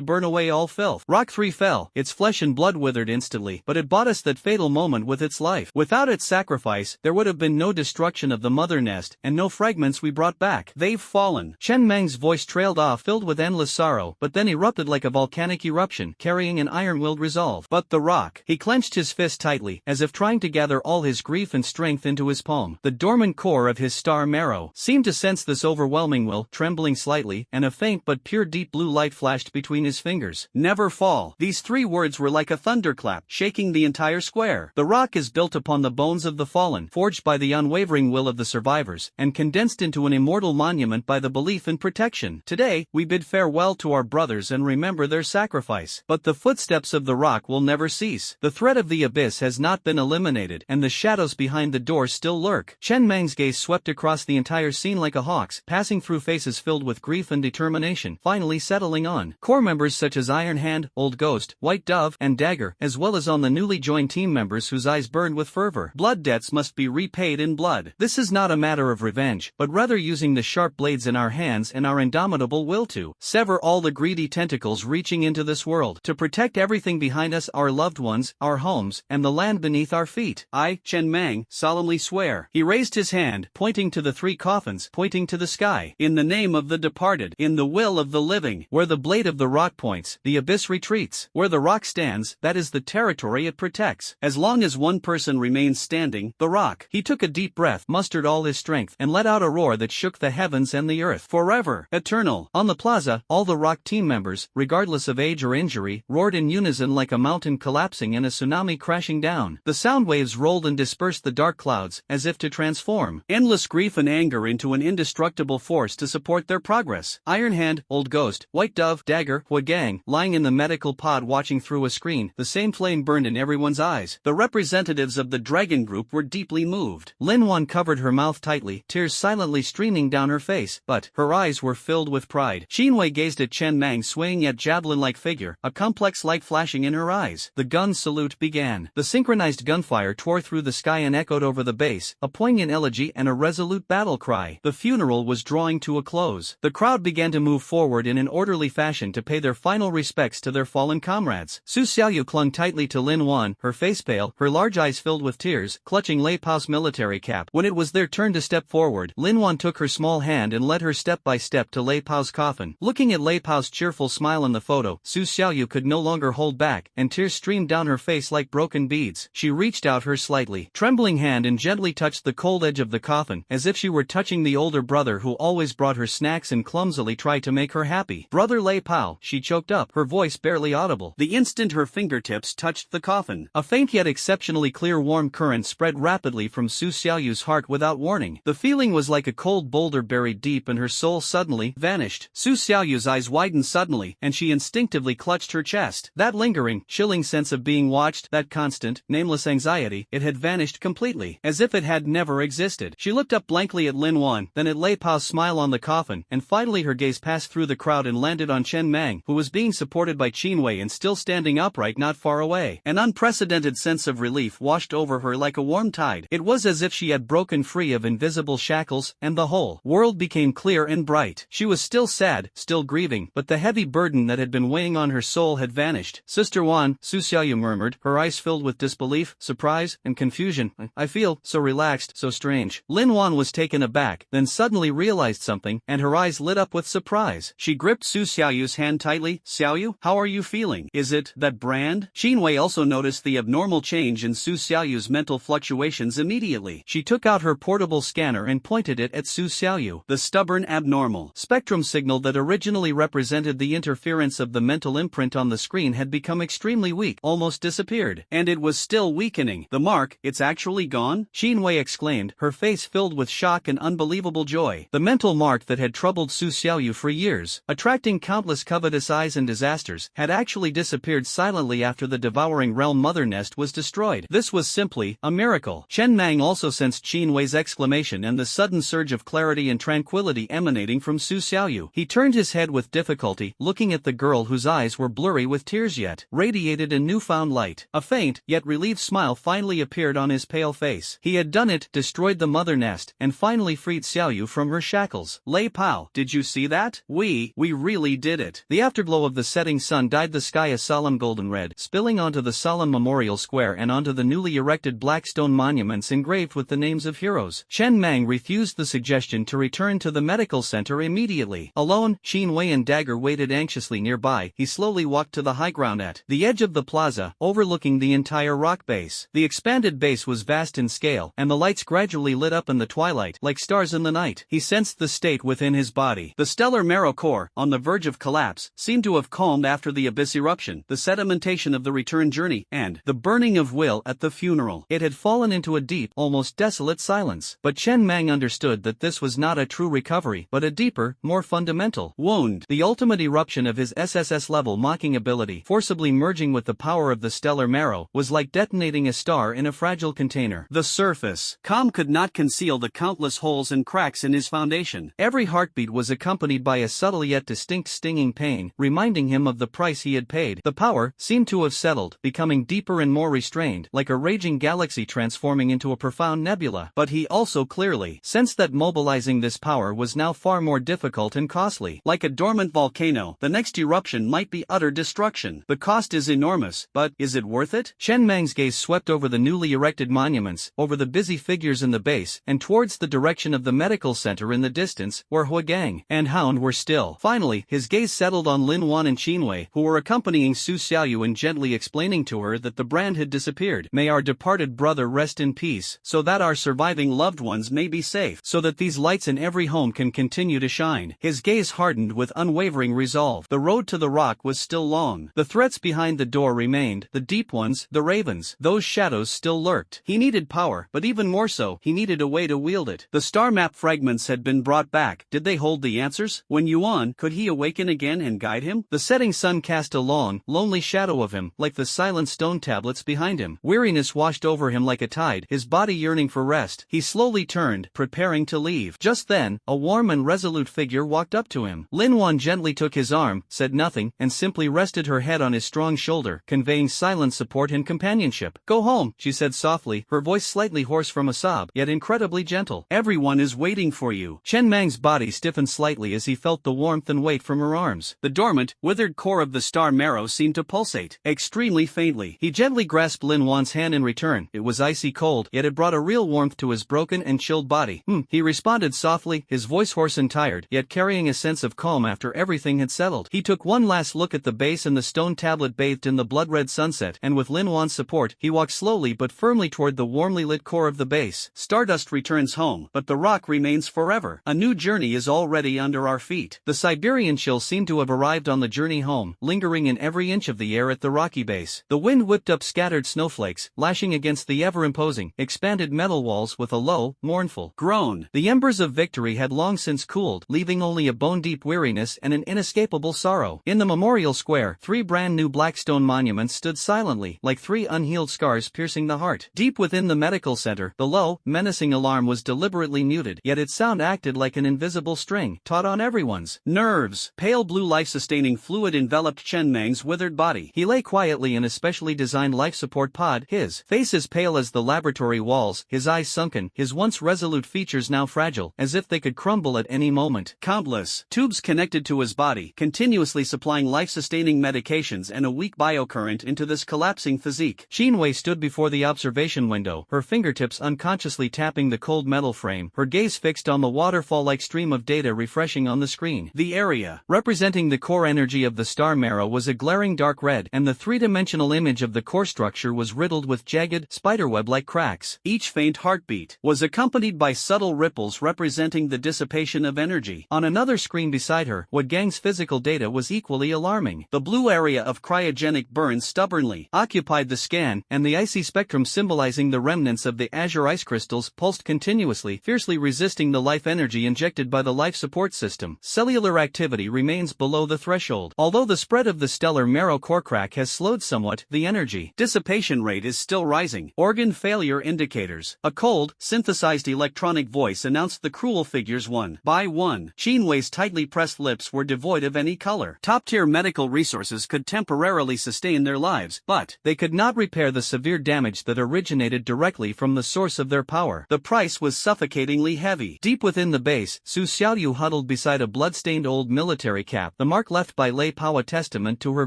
burn away all filth. Rock 3 fell, its flesh and blood withered instantly, but it bought us that fatal moment with its life. Without its sacrifice, there would have been no destruction of the mother nest, and no fragments we brought back. They've fallen. Chen Mang's voice trailed off, filled with endless sorrow, but then erupted like a volcanic eruption, carrying an iron-willed resolve. But the rock. He clenched his fist tightly, as if trying to gather all his grief and strength into his palm. The dormant core of his star marrow seemed to sense this overwhelming will, trembling slightly, and a faint but pure deep blue light flashed between his fingers. Never fall. These 3 words were like a thunderclap, shaking the entire square. The rock is built upon the bones of the fallen, forged by the unwavering will of the survivors, and condensed into an immortal monument by the belief in protection. Today, we bid farewell to our brothers and remember their sacrifice. But the footsteps of the rock will never cease. The threat of the abyss has not been eliminated, and the shadows behind the door still lurk. Chen Mang's gaze swept across the entire scene like a hawk's, passing through faces filled with grief and determination, finally settling on core members such as Iron Hand, Old Ghost, White Dove, and Dagger, as well as on the newly joined team members whose eyes burned with fervor. Blood debts must be repaid in blood. This is not a matter of revenge, but rather using the sharp blades in our hands and our indomitable will to sever all the greedy tentacles reaching into this world, to protect everything behind us, our loved ones, our homes, and the land beneath our feet. I, Chen Mang, solemnly swear. He raised his hand, pointing to the 3 coffins, pointing to the sky. In the name of the departed, in the will of the living, where the blade of the rock points, the abyss retreats. Where the rock stands, that is the territory it protects. As long as one person remains standing, the rock. He took a deep breath, mustered all his strength, and let out a roar that shook the heavens and the earth. Forever. Eternal. On the plaza, all the rock team members, regardless of age or injury, roared in unison like a mountain collapsing and a tsunami crashing down. The sound waves rolled and dispersed the dark clouds, as if to transform endless grief and anger into an indestructible force to support their progress. Iron Hand, Old Ghost, White Dove, Dagger, Hua Gang, lying in the medical pod watching through a screen, the same flame burned in everyone's eyes. The representatives of the Dragon Group were deeply moved. Lin Wan covered her mouth tightly, tears silently streaming down her face, but her eyes were filled with pride. Qinwei gazed at Chen Mang's swaying yet javelin-like figure, a complex light flashing in her eyes. The gun salute began. The synchronized gunfire tore through the sky and echoed over the base, a poignant elegy and a resolute battle cry. The funeral was drawing to a close. The crowd began to move forward in an orderly fashion to pay their final respects to their fallen comrades. Su Xiaoyu clung tightly to Lin Wan, her face pale, her large eyes filled with tears, clutching Lei Pao's military cap. When it was their turn to step forward, Lin Wan took her small hand and led her step by step to Lei Pao's coffin. Looking at Lei Pao's cheerful smile in the photo, Su Xiaoyu could no longer hold back, and tears streamed down her face like broken beads. She reached out her slightly trembling hand and gently touched the cold edge of the coffin, as if she were touching the older brother who always brought her snacks and clumsily tried to make her happy. Brother Lei Pao, she choked up, her voice barely audible. The instant her fingertips touched the coffin, a faint yet exceptionally clear warm current spread rapidly from Su Xiaoyu's heart without warning. The feeling was like a cold boulder buried deep in her soul suddenly vanished. Su Xiaoyu's eyes widened suddenly, and she instinctively clutched her chest. That lingering, chilling sense of being watched, that constant, nameless anxiety, it had vanished completely, as if it had never existed. She looked up blankly at Lin Wan, then at Lei Pao's smile on the coffin, and finally her gaze passed through the crowd and landed on Chen Mang, who was being supported by Qinwei and still standing upright not far away. An unprecedented sense of relief washed over her like a warm tide. It was as if she had broken free of invisible shackles, and the whole world became clear and bright. She was still sad, still grieving, but the heavy burden that had been weighing on her soul had vanished. Sister Wan, Su Xiaoyu murmured, her eyes filled with disbelief, surprise, and confusion. I feel so relaxed, so strange. Lin Wan was taken aback, then suddenly realized something, and her eyes lit up with surprise. She gripped Su Xiaoyu's hand tightly. Xiaoyu, how are you feeling? Is it that brand? Xinwei also noticed the abnormal change in Su Xiaoyu's mental fluctuations immediately. She took out her portable scanner and pointed it at Su Xiaoyu. The stubborn abnormal spectrum signal that originally represented the interference of the mental imprint on the screen had become extremely weak, almost disappeared. And it was still weakening. The mark, it's actually gone? Xinwei exclaimed, her face filled with shock and unbelievable joy. The mental mark that had troubled Su Xiaoyu for years, attracting countless covetous eyes and disasters, had actually disappeared silently after the devouring realm mother nest was destroyed. This was simply a miracle. Chen Mang also sensed Xinwei's exclamation and the sudden surge of clarity and tranquility emanating from Su Xiaoyu. He turned his head with difficulty, looking at the girl whose eyes were blurry with tears yet radiated a newfound light. A faint, yet relieved smile finally appeared on his pale face. He had done it, destroyed the mother nest, and finally freed Xiaoyu from her shackles. Lei Pao, did you see that? We really did it. The afterglow of the setting sun dyed the sky a solemn golden red, spilling onto the solemn memorial square and onto the newly erected black stone monuments engraved with the names of heroes. Chen Mang refused the suggestion to return to the medical center immediately. Alone, Xinwei and Dagger waited anxiously nearby. He slowly walked to the high ground at the edge of the plaza, overlooking the entire rock base. The expanded base was vast in scale, and the lights gradually lit up in the twilight, like stars in the night. He sensed the state within his body. The stellar marrow core, on the verge of collapse, seemed to have calmed after the abyss eruption, the sedimentation of the return journey, and the burning of will at the funeral. It had fallen into a deep, almost desolate silence. But Chen Mang understood that this was not a true recovery, but a deeper, more fundamental wound. The ultimate eruption of his SSS level mocking ability, forcibly merging with the power of the stellar marrow, was like detonating a star in a fragile container. The surface. Calm could not conceal the countless holes and cracks in his foundation. Every heartbeat was accompanied by a subtle yet distinct stinging pain, reminding him of the price he had paid. The power seemed to have settled, becoming deeper and more restrained, like a raging galaxy transforming into a profound nebula. But he also clearly sensed that mobilizing this power was now far more difficult and costly. Like a dormant volcano, the next eruption might be utter destruction. The cost is enormous, but is it worth it? Chen Mang's gaze swept over the newly erected monuments, over the busy figures in the base, and towards the direction of the medical center in the distance, where Huagang and Hound were still. Finally, his gaze settled on Lin Wan and Xinwei, who were accompanying Su Xiaoyu and gently explaining to her that the brand had disappeared. May our departed brother rest in peace, so that our surviving loved ones may be safe, so that these lights in every home can continue to shine. His gaze hardened with unwavering resolve. The road to the rock was still long. The threats behind the door remained, the deep ones, the ravens. Those shadows still lurked. He needed power, but even more so, he needed a way to wield it. The star map fragments had been brought back. Did they hold the answers? When Yuan, could he awaken again and guide him? The setting sun cast a long, lonely shadow of him, like the silent stone tablets behind him. Weariness washed over him like a tide, his body yearning for rest. He slowly turned, preparing to leave. Just then, a warm and resolute figure walked up to him. Lin Wan gently took his arm, said nothing, and simply rested her head on his strong shoulder, conveying silent support and companionship. Go home, she said softly, her voice slightly hoarse from a sob, yet incredibly gentle. Everyone is waiting for you. Chen Mang's body stiffened slightly as he felt the warmth and weight from her arms. The dormant, withered core of the star marrow seemed to pulsate, extremely faintly. He gently grasped Lin Wan's hand in return. It was icy cold, yet it brought a real warmth to his broken and chilled body. He responded softly, his voice hoarse and tired, yet carrying a sense of calm after everything had settled. He took one last look at the base and the stone tablet bathed in the blood-red sunset, and with Lin Wan's support, he walked slowly but firmly toward the warmly lit core of the base. Stardust returns home, but the rock remains forever. A new journey is already under our feet. The Siberian chill seemed to have arrived on the journey home, lingering in every inch of the air at the rocky base. The wind whipped up scattered snowflakes, lashing against the ever-imposing, expanded metal walls with a low, mournful groan. The embers of victory had long since cooled, leaving only a bone-deep weariness and an inescapable sorrow. In the memorial square, 3 brand-new black stone monuments stood silently, like 3 unhealed scars piercing the heart. Deep within the medical center, the low, menacing alarm was deliberately muted, yet its sound acted like an invisible string, taut on everyone's nerves. Pale blue life-sustaining fluid enveloped Chen Mang's withered body. He lay quietly in a specially designed life support pod, his face as pale as the laboratory walls, his eyes sunken, his once resolute features now fragile, as if they could crumble at any moment. Countless tubes connected to his body, continuously supplying life-sustaining medications and a weak biocurrent into this collapsing physique. Qinwei stood before the observation window, her fingertips unconsciously tapping the cold metal frame, her gaze fixed on the waterfall-like stream of data refreshing on the screen. The area representing the core energy of the star marrow was a glaring dark red, and the three-dimensional image of the core structure was riddled with jagged, spiderweb-like cracks. Each faint heartbeat was accompanied by subtle ripples representing the dissipation of energy. On another screen beside her, Gang's physical data was equally alarming. The blue area of cryogenic burn stubbornly occupied the scan, and the icy spectrum symbolizing the remnants of the azure ice crystals pulsed continuously, fiercely resisting the life energy injected by the life support system. Cellular activity remains below the threshold. Although the spread of the stellar marrow core crack has slowed somewhat, the energy dissipation rate is still rising. Organ failure indicators. A cold, synthesized electronic voice announced the cruel figures one by one. Qinwei's tightly pressed lips were devoid of any color. Top-tier medical resources could temporarily sustain their lives, but they could not repair the severe damage that originated directly from the source of their power. The price was suffocatingly heavy. Deep within the base, Su Xiaoyu huddled beside a blood-stained old military cap, the mark left by Lei Pao a testament to her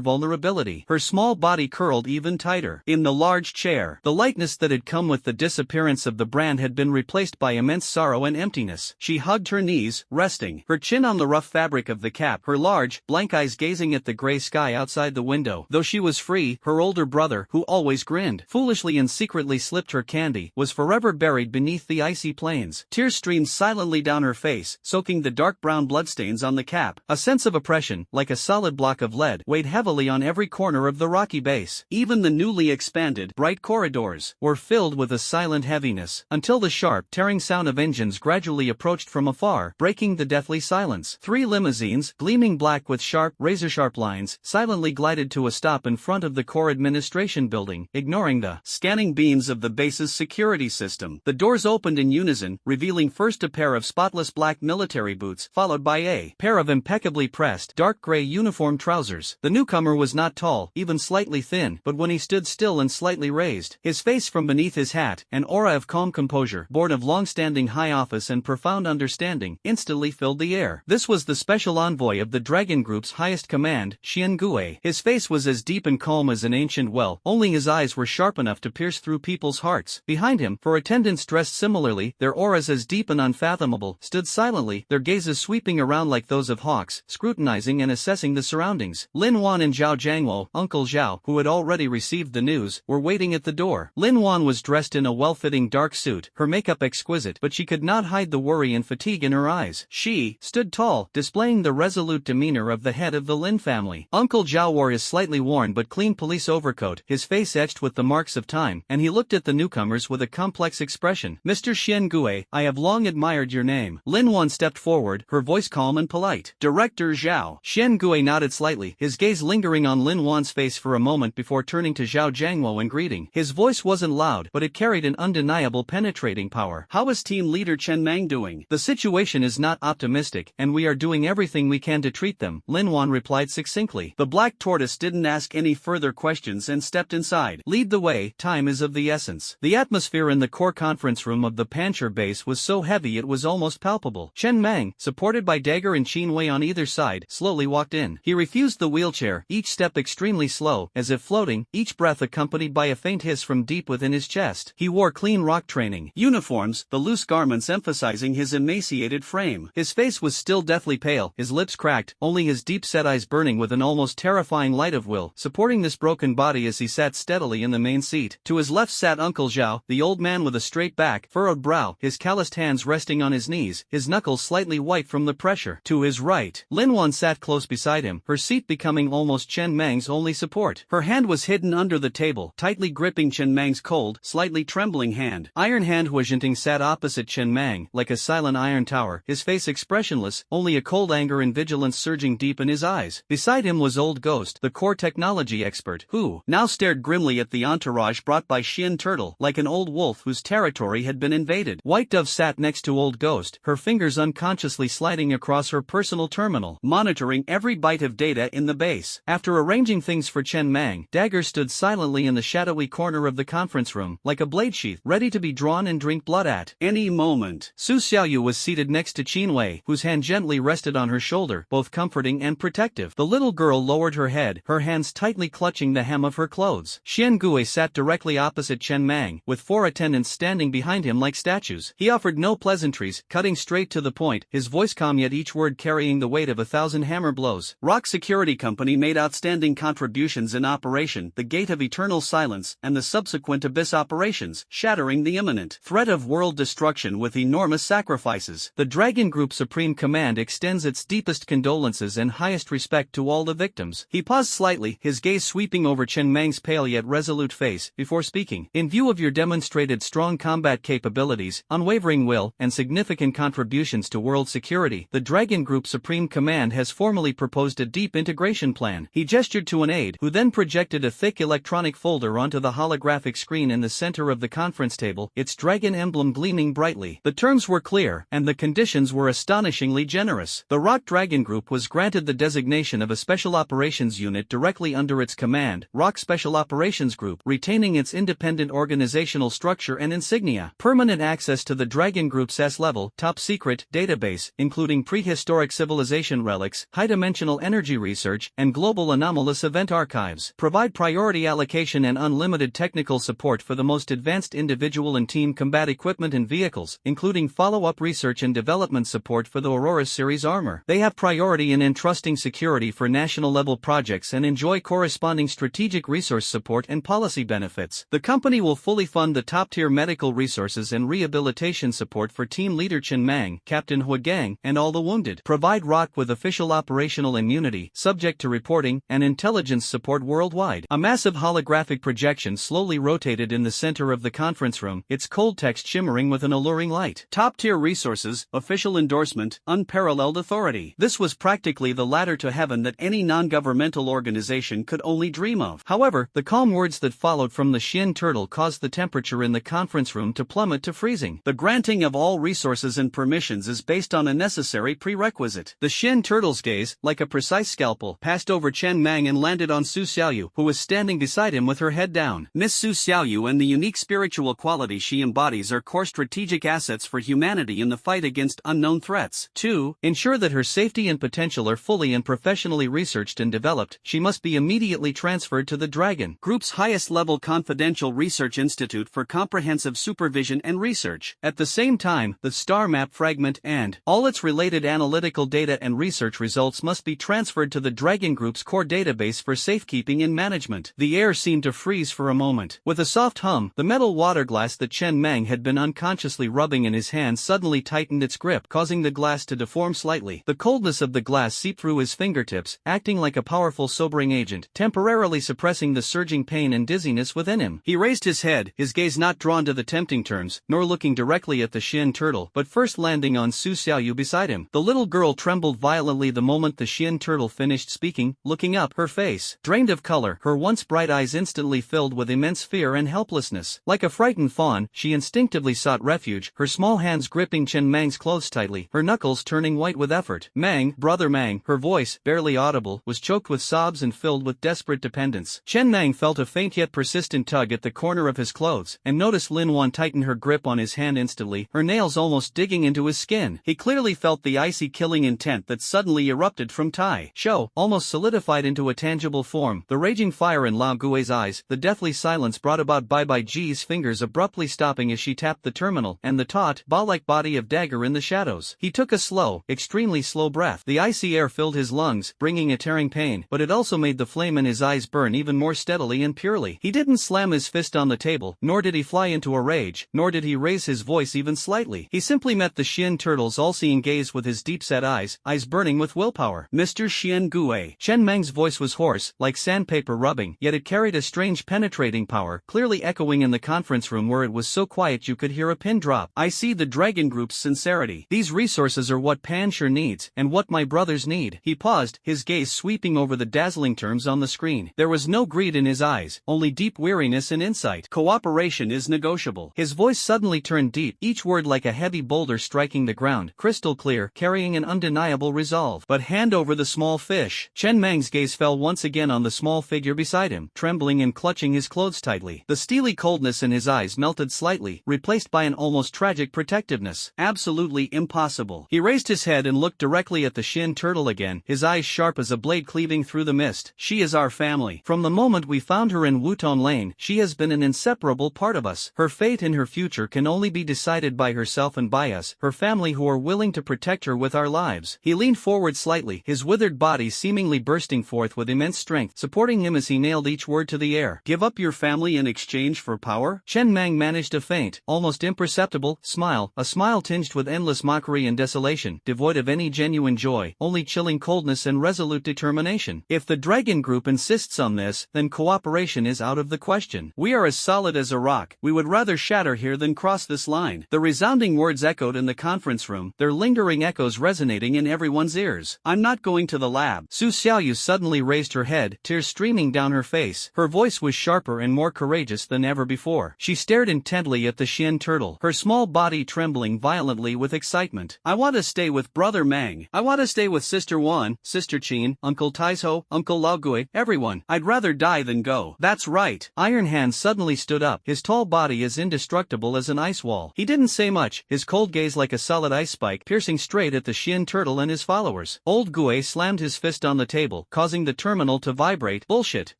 vulnerability. Her small body curled even tighter. In the large chair, the lightness that had come with the disappearance of the brand had been replaced by immense sorrow and emptiness. She hugged her knees, resting, her chin on the rough fabric of the cap, her large, blank eyes gazing at the gray sky outside the window. Though she was free, her older brother, who always grinned, foolishly and secretly slipped her candy, was forever buried beneath the icy plains. Tears streamed silently down her face, soaking the dark brown bloodstains on the cap. A sense of oppression, like a solid block of lead, weighed heavily on every corner of the rocky base. Even the newly expanded, bright corridors were filled with a silent heaviness, until the sharp, tearing sound of engines gradually approached from afar, breaking the deathly silence. 3 limousines, gleaming black with sharp, razor-sharp lines, silently glided to a stop in front of the core administration building, ignoring the scanning beams of the base's security system. The doors opened in unison, revealing first a pair of spotless black military boots, followed by a pair of impeccably pressed, dark gray uniform trousers. The newcomer was not tall, even slightly thin, but when he stood still and slightly raised, his face from beneath his hat, an aura of calm composure, born of long-standing high office and profound understanding, instantly filled the air. This was the special envoy of the Dragon Group's highest command, Xian Gui. His face was as deep and calm as an ancient well, only his eyes were sharp enough to pierce through people's hearts. Behind him, 4 attendants dressed similarly, their auras as deep and unfathomable, stood silently, their gazes sweeping around like those of hawks, scrutinizing and assessing the surroundings. Lin Wan and Zhao Jiangwo, Uncle Zhao, who had already received the news, were waiting at the door. Lin Wan was dressed in a well-fitting dark suit, her makeup exquisite, but she could not hide the worry and fatigue in her eyes. She stood tall, displaying the resolute demeanor of the head of the Lin family. Uncle Zhao wore his slightly worn but clean police overcoat, his face etched with the marks of time, and he looked at the newcomers with a complex expression. Mr. Xian Gui, I have long admired your name. Lin Wan stepped forward, her voice calm and polite. Director Zhao. Xian Gui nodded slightly, his gaze lingering on Lin Wan's face for a moment before turning to Zhao Jiangwo in greeting. His voice wasn't loud, but it carried an undeniable penetrating power. How is team leader Chen Mang doing? The situation is not optimistic, and we are doing everything we can to treat them, Lin Wan replied succinctly. The black tortoise didn't ask any further questions and stepped inside. Lead the way, time is of the essence. The atmosphere in the core conference room of the Pancher base was so heavy it was almost palpable. Chen Mang, supported by Dagger and Qinwei on either side, slowly walked in. He refused the wheelchair, each step extremely slow, as if floating, each breath accompanied by a faint hiss from deep within his chest. He wore clean rock training uniforms, the loose garments emphasizing his emaciated frame. His face was still deathly pale, his lips cracked, only his deep-set eyes burning with an almost terrifying light of will, supporting this broken body as he sat steadily in the main seat. To his left sat Uncle Zhao, the old man with a straight back, furrowed brow, his calloused hands resting on his knees, his knuckles slightly white from the pressure. To his right, Lin Wan sat close beside him, her seat becoming almost Chen Mang's only support. Her hand was hidden under the table, tightly gripping Chen Mang's cold, slightly trembling hand. Iron Hand Huijinting sat opposite Chen Mang, like a silent iron tower, his face expressionless, only a cold anger and vigilance surging deep in his eyes. Beside him was Old Ghost, the core technology expert, who now stared grimly at the entourage brought by Xian Turtle, like an old wolf whose territory had been invaded. White Dove sat next to Old Ghost, her fingers unconsciously sliding across her personal terminal, monitoring every byte of data in the base. After arranging things for Chen Mang, Dagger stood silently in the shadowy corner of the conference room, like a blade sheath, ready to be drawn and drink blood at any moment. Su Xiaoyu was seated next next to Qinwei, whose hand gently rested on her shoulder, both comforting and protective. The little girl lowered her head, her hands tightly clutching the hem of her clothes. Xian Gui sat directly opposite Chen Mang, with 4 attendants standing behind him like statues. He offered no pleasantries, cutting straight to the point, his voice calm yet each word carrying the weight of 1,000 hammer blows. Rock Security Company made outstanding contributions in Operation The Gate of Eternal Silence and the subsequent Abyss operations, shattering the imminent threat of world destruction with enormous sacrifices. The Dragon Group Supreme Command extends its deepest condolences and highest respect to all the victims. He paused slightly, his gaze sweeping over Chen Mang's pale yet resolute face, before speaking. In view of your demonstrated strong combat capabilities, unwavering will, and significant contributions to world security, the Dragon Group Supreme Command has formally proposed a deep integration plan. He gestured to an aide, who then projected a thick electronic folder onto the holographic screen in the center of the conference table, its dragon emblem gleaming brightly. The terms were clear, and the conditions were astonishingly generous. The Rock Dragon Group was granted the designation of a Special Operations Unit directly under its command, Rock Special Operations Group, retaining its independent organizational structure and insignia. Permanent access to the Dragon Group's S-level, top-secret, database, including prehistoric civilization relics, high-dimensional energy research, and global anomalous event archives. Provide priority allocation and unlimited technical support for the most advanced individual and team combat equipment and vehicles, including follow-up research and development support for the Aurora series armor. They have priority in entrusting security for national-level projects and enjoy corresponding strategic resource support and policy benefits. The company will fully fund the top-tier medical resources and rehabilitation support for team leader Chen Mang, Captain Hu Gang, and all the wounded. Provide Rock with official operational immunity, subject to reporting, and intelligence support worldwide. A massive holographic projection slowly rotated in the center of the conference room, its cold text shimmering with an alluring light. Top-tier resources, official endorsement, unparalleled authority. This was practically the ladder to heaven that any non-governmental organization could only dream of. However, the calm words that followed from the Shin Turtle caused the temperature in the conference room to plummet to freezing. The granting of all resources and permissions is based on a necessary prerequisite. The Shin Turtle's gaze, like a precise scalpel, passed over Chen Mang and landed on Su Xiaoyu, who was standing beside him with her head down. Miss Su Xiaoyu and the unique spiritual quality she embodies are core strategic assets for humanity in the fight against unknown threats. 2. Ensure that her safety and potential are fully and professionally researched and developed. She must be immediately transferred to the Dragon Group's highest-level confidential research institute for comprehensive supervision and research. At the same time, the star map fragment and all its related analytical data and research results must be transferred to the Dragon Group's core database for safekeeping and management. The air seemed to freeze for a moment. With a soft hum, the metal water glass that Chen Mang had been unconsciously rubbing in his hand suddenly tightened its grip, causing the glass to deform slightly. The coldness of the glass seeped through his fingertips, acting like a powerful sobering agent, temporarily suppressing the surging pain and dizziness within him. He raised his head, his gaze not drawn to the tempting terms, nor looking directly at the Shin Turtle, but first landing on Su Xiaoyu beside him. The little girl trembled violently the moment the Shin Turtle finished speaking, looking up, her face drained of color, her once bright eyes instantly filled with immense fear and helplessness. Like a frightened fawn, she instinctively sought refuge, her small hands gripping Chen Mang's clothes tightly, her knuckles turning white with effort. Mang, brother Mang, her voice, barely audible, was choked with sobs and filled with desperate dependence. Chen Mang felt a faint yet persistent tug at the corner of his clothes, and noticed Lin Wan tighten her grip on his hand instantly, her nails almost digging into his skin. He clearly felt the icy killing intent that suddenly erupted from Tai Shou, almost solidified into a tangible form. The raging fire in Lao Gui's eyes, the deathly silence brought about by Ji's fingers abruptly stopping as she tapped the terminal, and the taut, ball-like body of Dagger in the shadows. He took a slow, extremely slow breath. The icy air filled his lungs, bringing a tearing pain, but it also made the flame in his eyes burn even more steadily and purely. He didn't slam his fist on the table, nor did he fly into a rage, nor did he raise his voice even slightly. He simply met the Shin Turtle's all-seeing gaze with his deep-set eyes burning with willpower. Mr. Xian Gui. Chen Mang's voice was hoarse, like sandpaper rubbing, yet it carried a strange penetrating power, clearly echoing in the conference room where it was so quiet you could hear a pin drop. I see the Dragon Group's sincerity. These resources are what Panshur needs, and what my brothers need. He paused, his gaze sweeping over the dazzling terms on the screen. There was no greed in his eyes, only deep weariness and insight. Cooperation is negotiable. His voice suddenly turned deep, each word like a heavy boulder striking the ground, crystal clear, carrying an undeniable resolve. But hand over the small fish. Chen Mang's gaze fell once again on the small figure beside him, trembling and clutching his clothes tightly. The steely coldness in his eyes melted slightly, replaced by an almost tragic protectiveness. Absolutely absolutely impossible. He raised his head and looked directly at the Shin Turtle again, his eyes sharp as a blade cleaving through the mist. She is our family. From the moment we found her in Wuton Lane, she has been an inseparable part of us. Her fate and her future can only be decided by herself and by us, her family, who are willing to protect her with our lives. He leaned forward slightly, his withered body seemingly bursting forth with immense strength, supporting him as he nailed each word to the air. Give up your family in exchange for power? Chen Mang managed a faint, almost imperceptible, smile, a smile tinged with endless mockery and desolation, devoid of any genuine joy, only chilling coldness and resolute determination. If the Dragon Group insists on this, then cooperation is out of the question. We are as solid as a rock. We would rather shatter here than cross this line. The resounding words echoed in the conference room, their lingering echoes resonating in everyone's ears. I'm not going to the lab. Su Xiaoyu suddenly raised her head, tears streaming down her face. Her voice was sharper and more courageous than ever before. She stared intently at the Shin Turtle, her small body trembling violently with excitement. I want to stay with Brother Mang. I want to stay with Sister Wan, Sister Qin, Uncle Taizo, Uncle Laogui, everyone. I'd rather die than go. That's right. Iron Hand suddenly stood up, his tall body as indestructible as an ice wall. He didn't say much, his cold gaze like a solid ice spike piercing straight at the Shin Turtle and his followers. Old Gue slammed his fist on the table, causing the terminal to vibrate. Bullshit.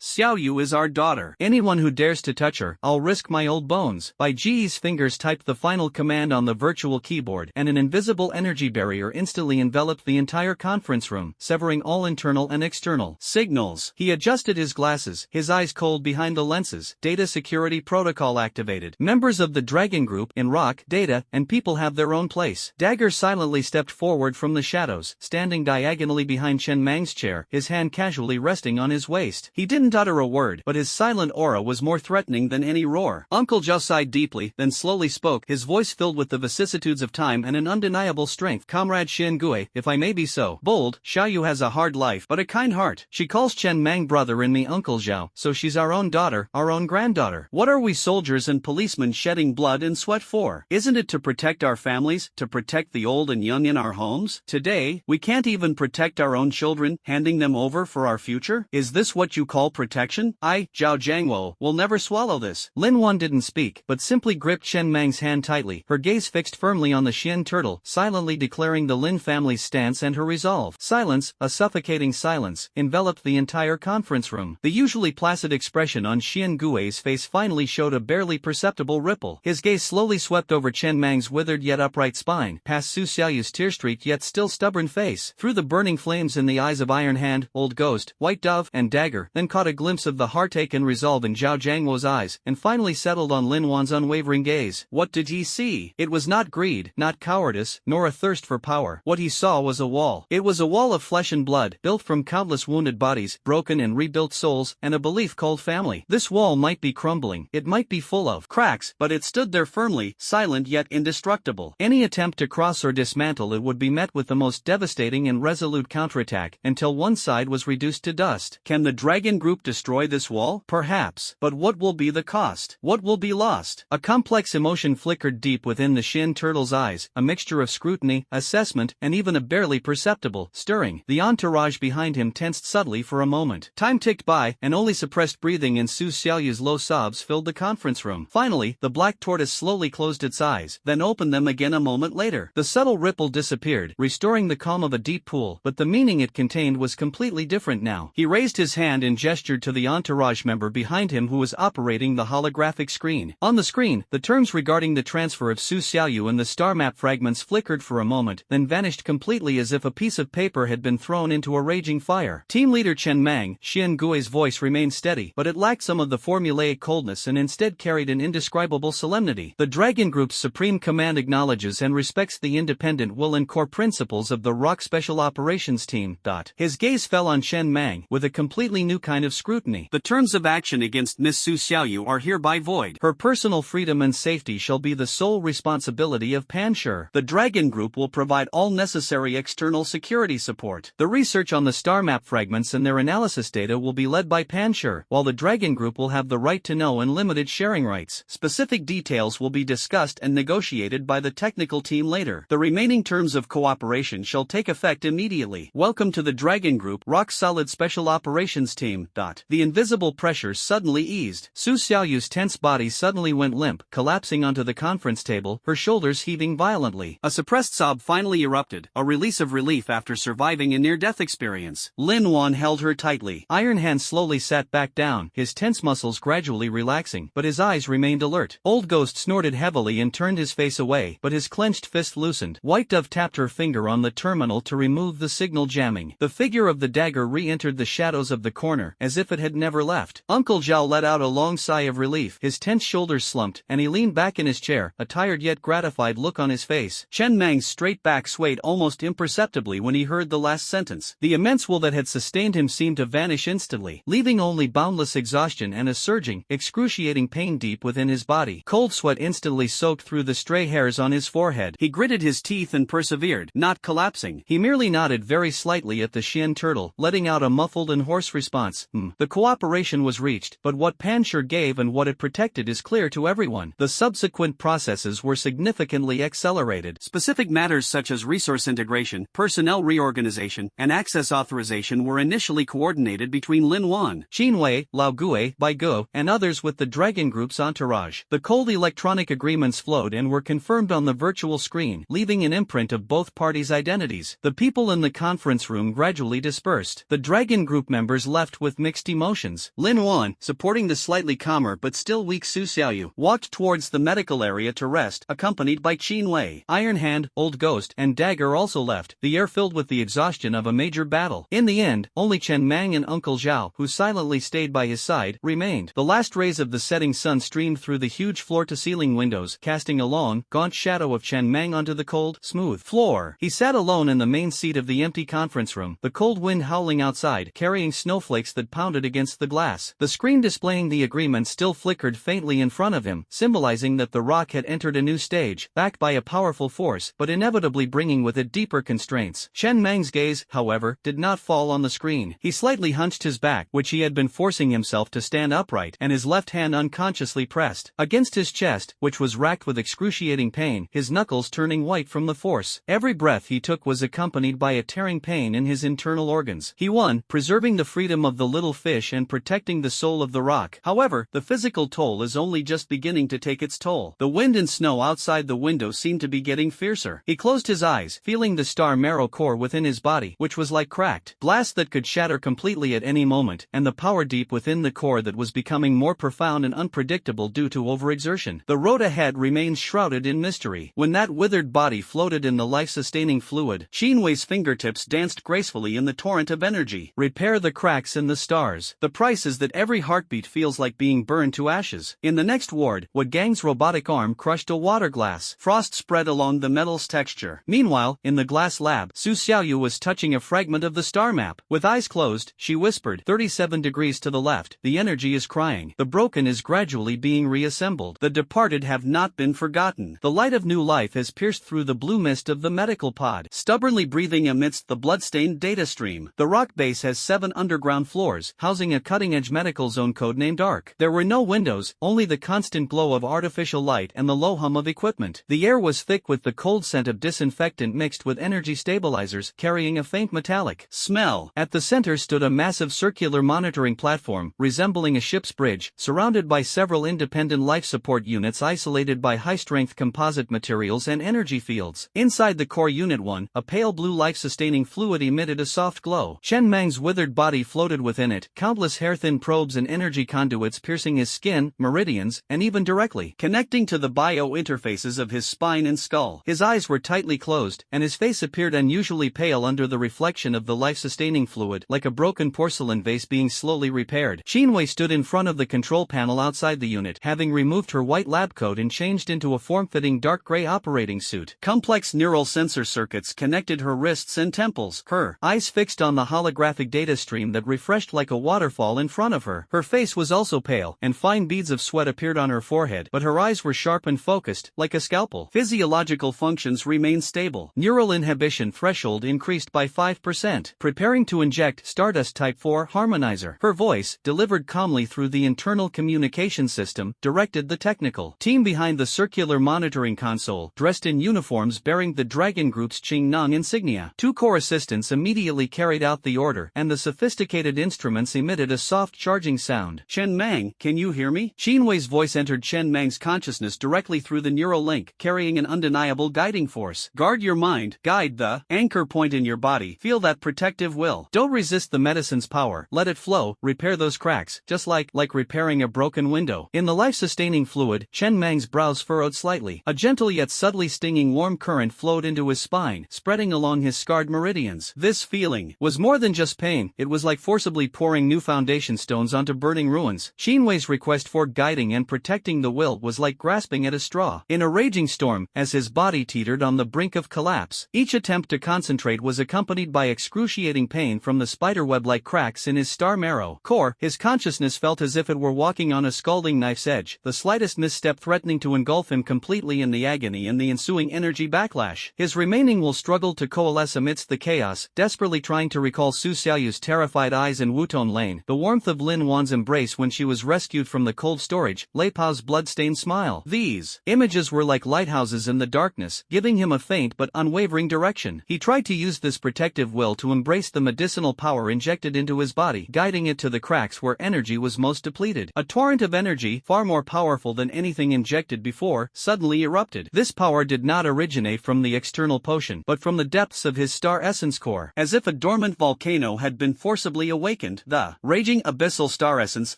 Xiaoyu is our daughter. Anyone who dares to touch her, I'll risk my old bones. Bai Ji's fingers typed the final command on the virtual keyboard, and an invisible energy barrier instantly enveloped the entire conference room, severing all internal and external signals. He adjusted his glasses, his eyes cold behind the lenses. Data security protocol activated. Members of the Dragon Group, in rock, data, and people have their own place. Dagger silently stepped forward from the shadows, standing diagonally behind Chen Mang's chair, his hand casually resting on his waist. He didn't utter a word, but his silent aura was more threatening than any roar. Uncle Zhao sighed deeply, then slowly spoke, his voice filled with the vicissitudes of time and an undeniable strength. Comrade Shin Gue, if I may be so bold, Xiaoyu has a hard life, but a kind heart. She calls Chen Mang brother and me Uncle Zhao, so she's our own daughter, our own granddaughter. What are we soldiers and policemen shedding blood and sweat for? Isn't it to protect our families, to protect the old and young in our homes? Today, we can't even protect our own children, handing them over for our future? Is this what you call protection? I, Zhao Jiangwo, will never swallow this. Lin Wan didn't speak, but simply gripped Chen Mang's hand tightly, her gaze fixed firmly on the Shin Turtle, silently declaring the Lin family's stance and her resolve. Silence, a suffocating silence, enveloped the entire conference room. The usually placid expression on Shin Gui's face finally showed a barely perceptible ripple. His gaze slowly swept over Chen Mang's withered yet upright spine, past Su Xiaoyu's tear-streaked yet still stubborn face, through the burning flames in the eyes of Iron Hand, Old Ghost, White Dove, and Dagger, then caught a glimpse of the heartache and resolve in Zhao Jiangwo's eyes, and finally settled on Lin Wan's unwavering gaze. What did he see? It was not greed, not cowardice, nor a thirst for power. What he saw was a wall. It was a wall of flesh and blood, built from countless wounded bodies, broken and rebuilt souls, and a belief called family. This wall might be crumbling, it might be full of cracks, but it stood there firmly, silent yet indestructible. Any attempt to cross or dismantle it would be met with the most devastating and resolute counterattack, until one side was reduced to dust. Can the Dragon Group destroy this wall? Perhaps. But what will be the cost? What will be lost? A complex emotion flickered deep within the Shin Turtle's eyes, a mixture of scrutiny, assessment, and even a barely perceptible stirring. The entourage behind him tensed subtly for a moment. Time ticked by, and only suppressed breathing and Su Xiaoyu's low sobs filled the conference room. Finally, the black tortoise slowly closed its eyes, then opened them again a moment later. The subtle ripple disappeared, restoring the calm of a deep pool, but the meaning it contained was completely different now. He raised his hand and gestured to the entourage member behind him who was operating the holographic screen. On the screen, the terms regarding the transfer of Su Xiaoyu and the star map fragments flickered for a moment, then vanished completely as if a piece of paper had been thrown into a raging fire. Team leader Chen Mang, Shin Gui's voice remained steady, but it lacked some of the formulaic coldness and instead carried an indescribable solemnity. The Dragon Group's supreme command acknowledges and respects the independent will and core principles of the ROC Special Operations Team. His gaze fell on Chen Mang, with a completely new kind of scrutiny. The terms of action against Miss Su Xiaoyu are hereby void. Her personal freedom and safety shall be the sole responsibility of Panshur. The Dragon Group will provide all necessary external security support. The research on the star map fragments and their analysis data will be led by Panshur, while the Dragon Group will have the right to know and limited sharing rights. Specific details will be discussed and negotiated by the technical team later. The remaining terms of cooperation shall take effect immediately. Welcome to the Dragon Group, rock-solid Special Operations Team. The invisible pressure suddenly eased. Su Xiaoyu's tense body suddenly went limp, collapsing onto the conference table, her shoulders heaving violently. violently. A suppressed sob finally erupted, a release of relief after surviving a near-death experience. Lin Wan held her tightly. Iron Hand slowly sat back down, his tense muscles gradually relaxing, but his eyes remained alert. Old Ghost snorted heavily and turned his face away, but his clenched fist loosened. White Dove tapped her finger on the terminal to remove the signal jamming. The figure of the dagger re-entered the shadows of the corner, as if it had never left. Uncle Zhao let out a long sigh of relief. His tense shoulders slumped, and he leaned back in his chair, a tired yet gratified look on his face. Chen Mang's straight back swayed almost imperceptibly when he heard the last sentence. The immense will that had sustained him seemed to vanish instantly, leaving only boundless exhaustion and a surging, excruciating pain deep within his body. Cold sweat instantly soaked through the stray hairs on his forehead. He gritted his teeth and persevered, not collapsing. He merely nodded very slightly at the Xian turtle, letting out a muffled and hoarse response. The cooperation was reached, but what Panshur gave and what it protected is clear to everyone. The subsequent processes were significantly accelerated. Specific matters such as resource integration, personnel reorganization, and access authorization were initially coordinated between Lin Wan, Qinwei, Lao Gui, Bai Guo, and others with the Dragon Group's entourage. The cold electronic agreements flowed and were confirmed on the virtual screen, leaving an imprint of both parties' identities. The people in the conference room gradually dispersed. The Dragon Group members left with mixed emotions. Lin Wan, supporting the slightly calmer but still weak Su Xiaoyu, walked towards the medical area to rest, accompanied by Qinwei. Iron Hand, Old Ghost, and Dagger also left, the air filled with the exhaustion of a major battle. In the end, only Chen Mang and Uncle Zhao, who silently stayed by his side, remained. The last rays of the setting sun streamed through the huge floor-to-ceiling windows, casting a long, gaunt shadow of Chen Mang onto the cold, smooth floor. He sat alone in the main seat of the empty conference room, the cold wind howling outside, carrying snowflakes that pounded against the glass. The screen displaying the agreement still flickered faintly in front of him, symbolizing that the rock had entered a new stage, backed by a powerful force, but inevitably bringing with it deeper constraints. Chen Mang's gaze, however, did not fall on the screen. He slightly hunched his back, which he had been forcing himself to stand upright, and his left hand unconsciously pressed against his chest, which was racked with excruciating pain, his knuckles turning white from the force. Every breath he took was accompanied by a tearing pain in his internal organs. He won, preserving the freedom of the little fish and protecting the soul of the rock. However, the physical toll is only just beginning to take its toll. The wind and snow outside the window seemed to be getting fiercer. He closed his eyes, feeling the star marrow core within his body, which was like cracked glass that could shatter completely at any moment, and the power deep within the core that was becoming more profound and unpredictable due to overexertion. The road ahead remains shrouded in mystery. When that withered body floated in the life-sustaining fluid, Qinwei's fingertips danced gracefully in the torrent of energy. Repair the cracks in the stars. The price is that every heartbeat feels like being burned to ashes. In the next ward, Gang's robotic arm crushed a water glass. Frost spread along the metal's texture. Meanwhile, in the glass lab, Su Xiaoyu was touching a fragment of the star map. With eyes closed, she whispered, 37 degrees to the left. The energy is crying. The broken is gradually being reassembled. The departed have not been forgotten. The light of new life has pierced through the blue mist of the medical pod, stubbornly breathing amidst the blood-stained data stream. The rock base has 7 underground floors, housing a cutting-edge medical zone codenamed ARC. There were no windows, only the constant glow of artificial light and the low hum of equipment. The air was thick with the cold scent of disinfectant mixed with energy stabilizers, carrying a faint metallic smell. At the center stood a massive circular monitoring platform, resembling a ship's bridge, surrounded by several independent life support units isolated by high-strength composite materials and energy fields. Inside the core unit 1, a pale blue life-sustaining fluid emitted a soft glow. Chen Mang's withered body floated within it, countless hair-thin probes and energy conduits piercing his skin, meridians, and even directly connecting to the bio-interfaces of his spine and skull. His eyes were tightly closed, and his face appeared unusually pale under the reflection of the life-sustaining fluid, like a broken porcelain vase being slowly repaired. Qinwei stood in front of the control panel outside the unit, having removed her white lab coat and changed into a form-fitting dark gray operating suit. Complex neural sensor circuits connected her wrists and temples, her eyes fixed on the holographic data stream that refreshed like a waterfall in front of her. Her face was also pale, and fine beads of sweat appeared on her forehead, but her eyes were sharp and focused, like a scalpel. Physiological functions remained stable. Neural inhibition threshold increased by 5%. Preparing to inject Stardust Type 4 Harmonizer. Her voice, delivered calmly through the internal communication system, directed the technical team behind the circular monitoring console, dressed in uniforms bearing the Dragon Group's Qingnong insignia. 2 core assistants immediately carried out the order, and the sophisticated instruments emitted a soft charging sound. Chen Mang, can you hear me? Qinwei's voice entered Chen Mang's consciousness directly through the neural link, carrying an an undeniable guiding force. Guard your mind, guide the anchor point in your body, feel that protective will. Don't resist the medicine's power, let it flow, repair those cracks, just like repairing a broken window. In the life-sustaining fluid, Chen Mang's brows furrowed slightly. A gentle yet subtly stinging warm current flowed into his spine, spreading along his scarred meridians. This feeling was more than just pain, it was like forcibly pouring new foundation stones onto burning ruins. Qinwei's request for guiding and protecting the will was like grasping at a straw in a raging storm, as his body teetered on the brink of collapse. Each attempt to concentrate was accompanied by excruciating pain from the spiderweb-like cracks in his star marrow core. His consciousness felt as if it were walking on a scalding knife's edge, the slightest misstep threatening to engulf him completely in the agony and the ensuing energy backlash. His remaining will struggled to coalesce amidst the chaos, desperately trying to recall Su Xiaoyu's terrified eyes in Wuton Lane, the warmth of Lin Wan's embrace when she was rescued from the cold storage, Lei Pao's blood-stained smile. These images were like lighthouses in the darkness, giving him a faint but unwavering direction. He tried to use this protective will to embrace the medicinal power injected into his body, guiding it to the cracks where energy was most depleted. A torrent of energy, far more powerful than anything injected before, suddenly erupted. This power did not originate from the external potion, but from the depths of his star essence core. As if a dormant volcano had been forcibly awakened, the raging abyssal star essence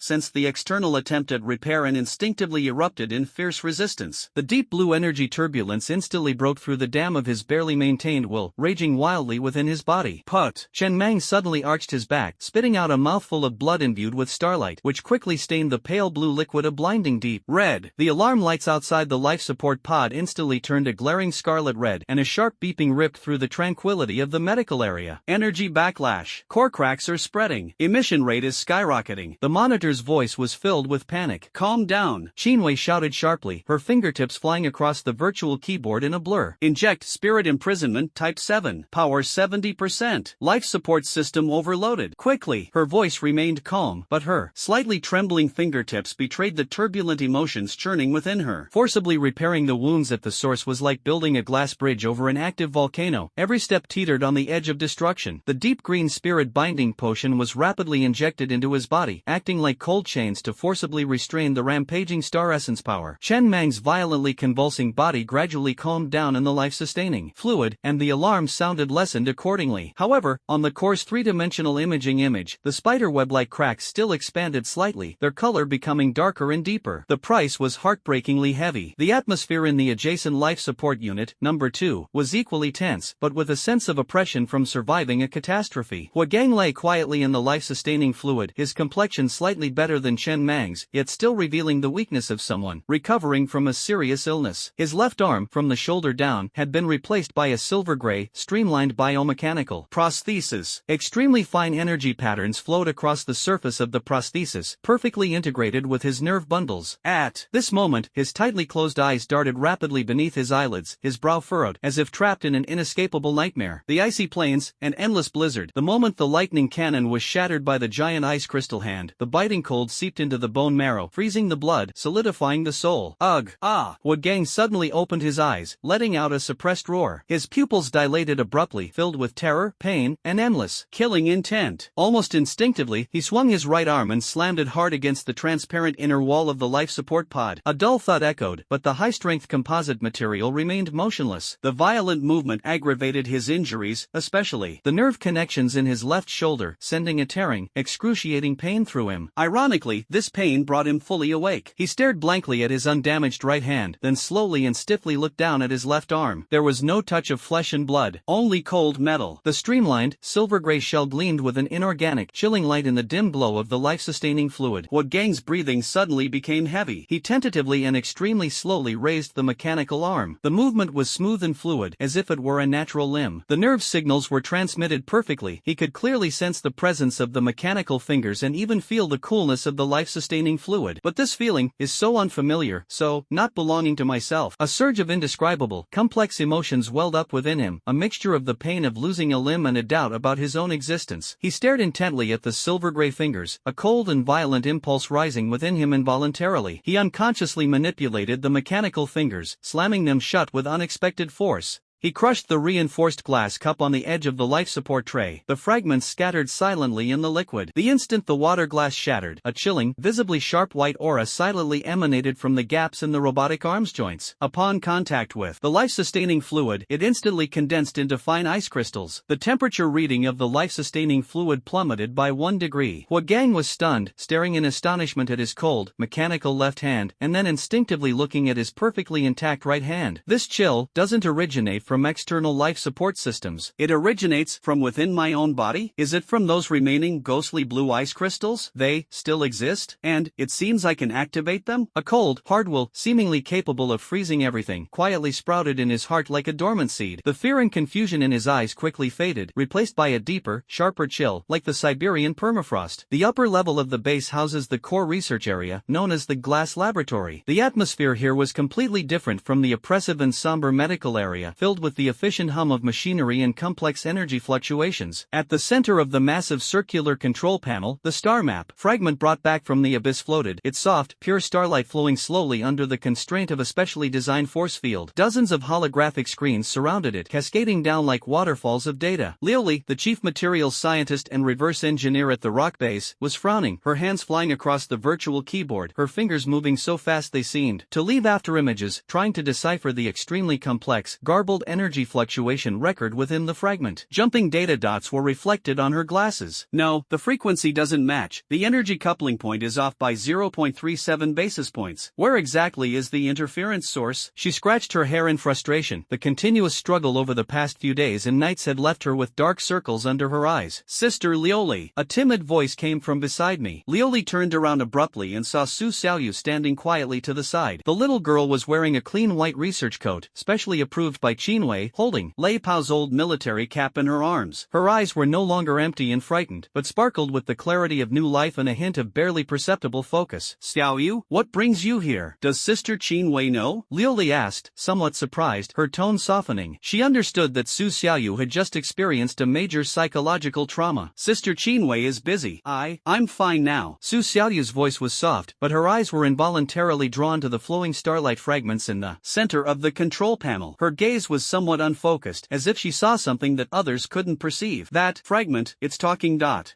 sensed the external attempt at repair and instinctively erupted in fierce resistance. The deep blue energy turbulence instantly broke through the dam of his barely maintained will, raging wildly within his body. Put! Chen Mang suddenly arched his back, spitting out a mouthful of blood imbued with starlight, which quickly stained the pale blue liquid a blinding deep red. The alarm lights outside the life support pod instantly turned a glaring scarlet red, and a sharp beeping ripped through the tranquility of the medical area. Energy backlash. Core cracks are spreading. Emission rate is skyrocketing. The monitor's voice was filled with panic. Calm down, Qinwei shouted sharply, her fingertips flying across the virtual keyboard in a blur. Inject spirit imprisonment type 7. Power 70%. Life support system overloaded. Quickly. Her voice remained calm, but her slightly trembling fingertips betrayed the turbulent emotions churning within her. Forcibly repairing the wounds at the source was like building a glass bridge over an active volcano. Every step teetered on the edge of destruction. The deep green spirit binding potion was rapidly injected into his body, acting like cold chains to forcibly restrain the rampaging star essence power. Chen Mang's violently convulsing body gradually calmed down in the life-sustaining fluid, and the alarm sounded lessened accordingly. However, on the core's three-dimensional imaging image, the spiderweb-like cracks still expanded slightly, their color becoming darker and deeper. The price was heartbreakingly heavy. The atmosphere in the adjacent life support unit, number 2, was equally tense, but with a sense of oppression from surviving a catastrophe. Hua Gang lay quietly in the life-sustaining fluid, his complexion slightly better than Chen Mang's, yet still revealing the weakness of someone recovering from a serious illness. His left arm, from the shoulder down, had been replaced by a silver-gray, streamlined biomechanical prosthesis. Extremely fine energy patterns flowed across the surface of the prosthesis, perfectly integrated with his nerve bundles. At this moment, his tightly closed eyes darted rapidly beneath his eyelids, his brow furrowed, as if trapped in an inescapable nightmare. The icy plains, an endless blizzard. The moment the lightning cannon was shattered by the giant ice crystal hand, the biting cold seeped into the bone marrow, freezing the blood, solidifying the soul. Ugh! Ah! Hua Gang suddenly opened his eyes, letting out a suppressed roar. His pupils dilated abruptly, filled with terror, pain, and endless, killing intent. Almost instinctively, he swung his right arm and slammed it hard against the transparent inner wall of the life support pod. A dull thud echoed, but the high-strength composite material remained motionless. The violent movement aggravated his injuries, especially the nerve connections in his left shoulder, sending a tearing, excruciating pain through him. Ironically, this pain brought him fully awake. He stared blankly at his undamaged right hand, then slowly and stiffly looked down at his left arm. There was no touch of flesh and blood, only cold metal. The streamlined, silver-gray shell gleamed with an inorganic, chilling light in the dim glow of the life-sustaining fluid. Hua Gang's breathing suddenly became heavy. He tentatively and extremely slowly raised the mechanical arm. The movement was smooth and fluid, as if it were a natural limb. The nerve signals were transmitted perfectly. He could clearly sense the presence of the mechanical fingers and even feel the coolness of the life-sustaining fluid. But this feeling is so unfamiliar, so not belonging to myself. A surge of indescribable, complex emotions welled up within him, a mixture of the pain of losing a limb and a doubt about his own existence. He stared intently at the silver-gray fingers, a cold and violent impulse rising within him involuntarily. He unconsciously manipulated the mechanical fingers, slamming them shut with unexpected force. He crushed the reinforced glass cup on the edge of the life support tray. The fragments scattered silently in the liquid. The instant the water glass shattered, a chilling, visibly sharp white aura silently emanated from the gaps in the robotic arms joints. Upon contact with the life-sustaining fluid, it instantly condensed into fine ice crystals. The temperature reading of the life-sustaining fluid plummeted by 1 degree. Hua Gang was stunned, staring in astonishment at his cold, mechanical left hand, and then instinctively looking at his perfectly intact right hand. This chill doesn't originate from external life support systems. It originates from within my own body? Is it from those remaining ghostly blue ice crystals? They still exist? And it seems I can activate them? A cold, hard will, seemingly capable of freezing everything, quietly sprouted in his heart like a dormant seed. The fear and confusion in his eyes quickly faded, replaced by a deeper, sharper chill, like the Siberian permafrost. The upper level of the base houses the core research area, known as the Glass Laboratory. The atmosphere here was completely different from the oppressive and somber medical area, filled with the efficient hum of machinery and complex energy fluctuations. At the center of the massive circular control panel, the star map fragment brought back from the abyss floated, its soft, pure starlight flowing slowly under the constraint of a specially designed force field. Dozens of holographic screens surrounded it, cascading down like waterfalls of data. Liuli, the chief materials scientist and reverse engineer at the rock base, was frowning, her hands flying across the virtual keyboard, her fingers moving so fast they seemed to leave afterimages, trying to decipher the extremely complex, garbled energy fluctuation record within the fragment. Jumping data dots were reflected on her glasses. No, the frequency doesn't match. The energy coupling point is off by 0.37 basis points. Where exactly is the interference source? She scratched her hair in frustration. The continuous struggle over the past few days and nights had left her with dark circles under her eyes. Sister Liuli. A timid voice came from beside me. Liuli turned around abruptly and saw Su Xiaoyu standing quietly to the side. The little girl was wearing a clean white research coat, specially approved by Qinwei, holding Lei Pao's old military cap in her arms. Her eyes were no longer empty and frightened, but sparkled with the clarity of new life and a hint of barely perceptible focus. Xiaoyu, what brings you here? Does Sister Qinwei know? Liuli asked, somewhat surprised, her tone softening. She understood that Su Xiaoyu had just experienced a major psychological trauma. Sister Qinwei is busy. I'm fine now. Su Xiaoyu's voice was soft, but her eyes were involuntarily drawn to the flowing starlight fragments in the center of the control panel. Her gaze was somewhat unfocused, as if she saw something that others couldn't perceive. That fragment, it's talking.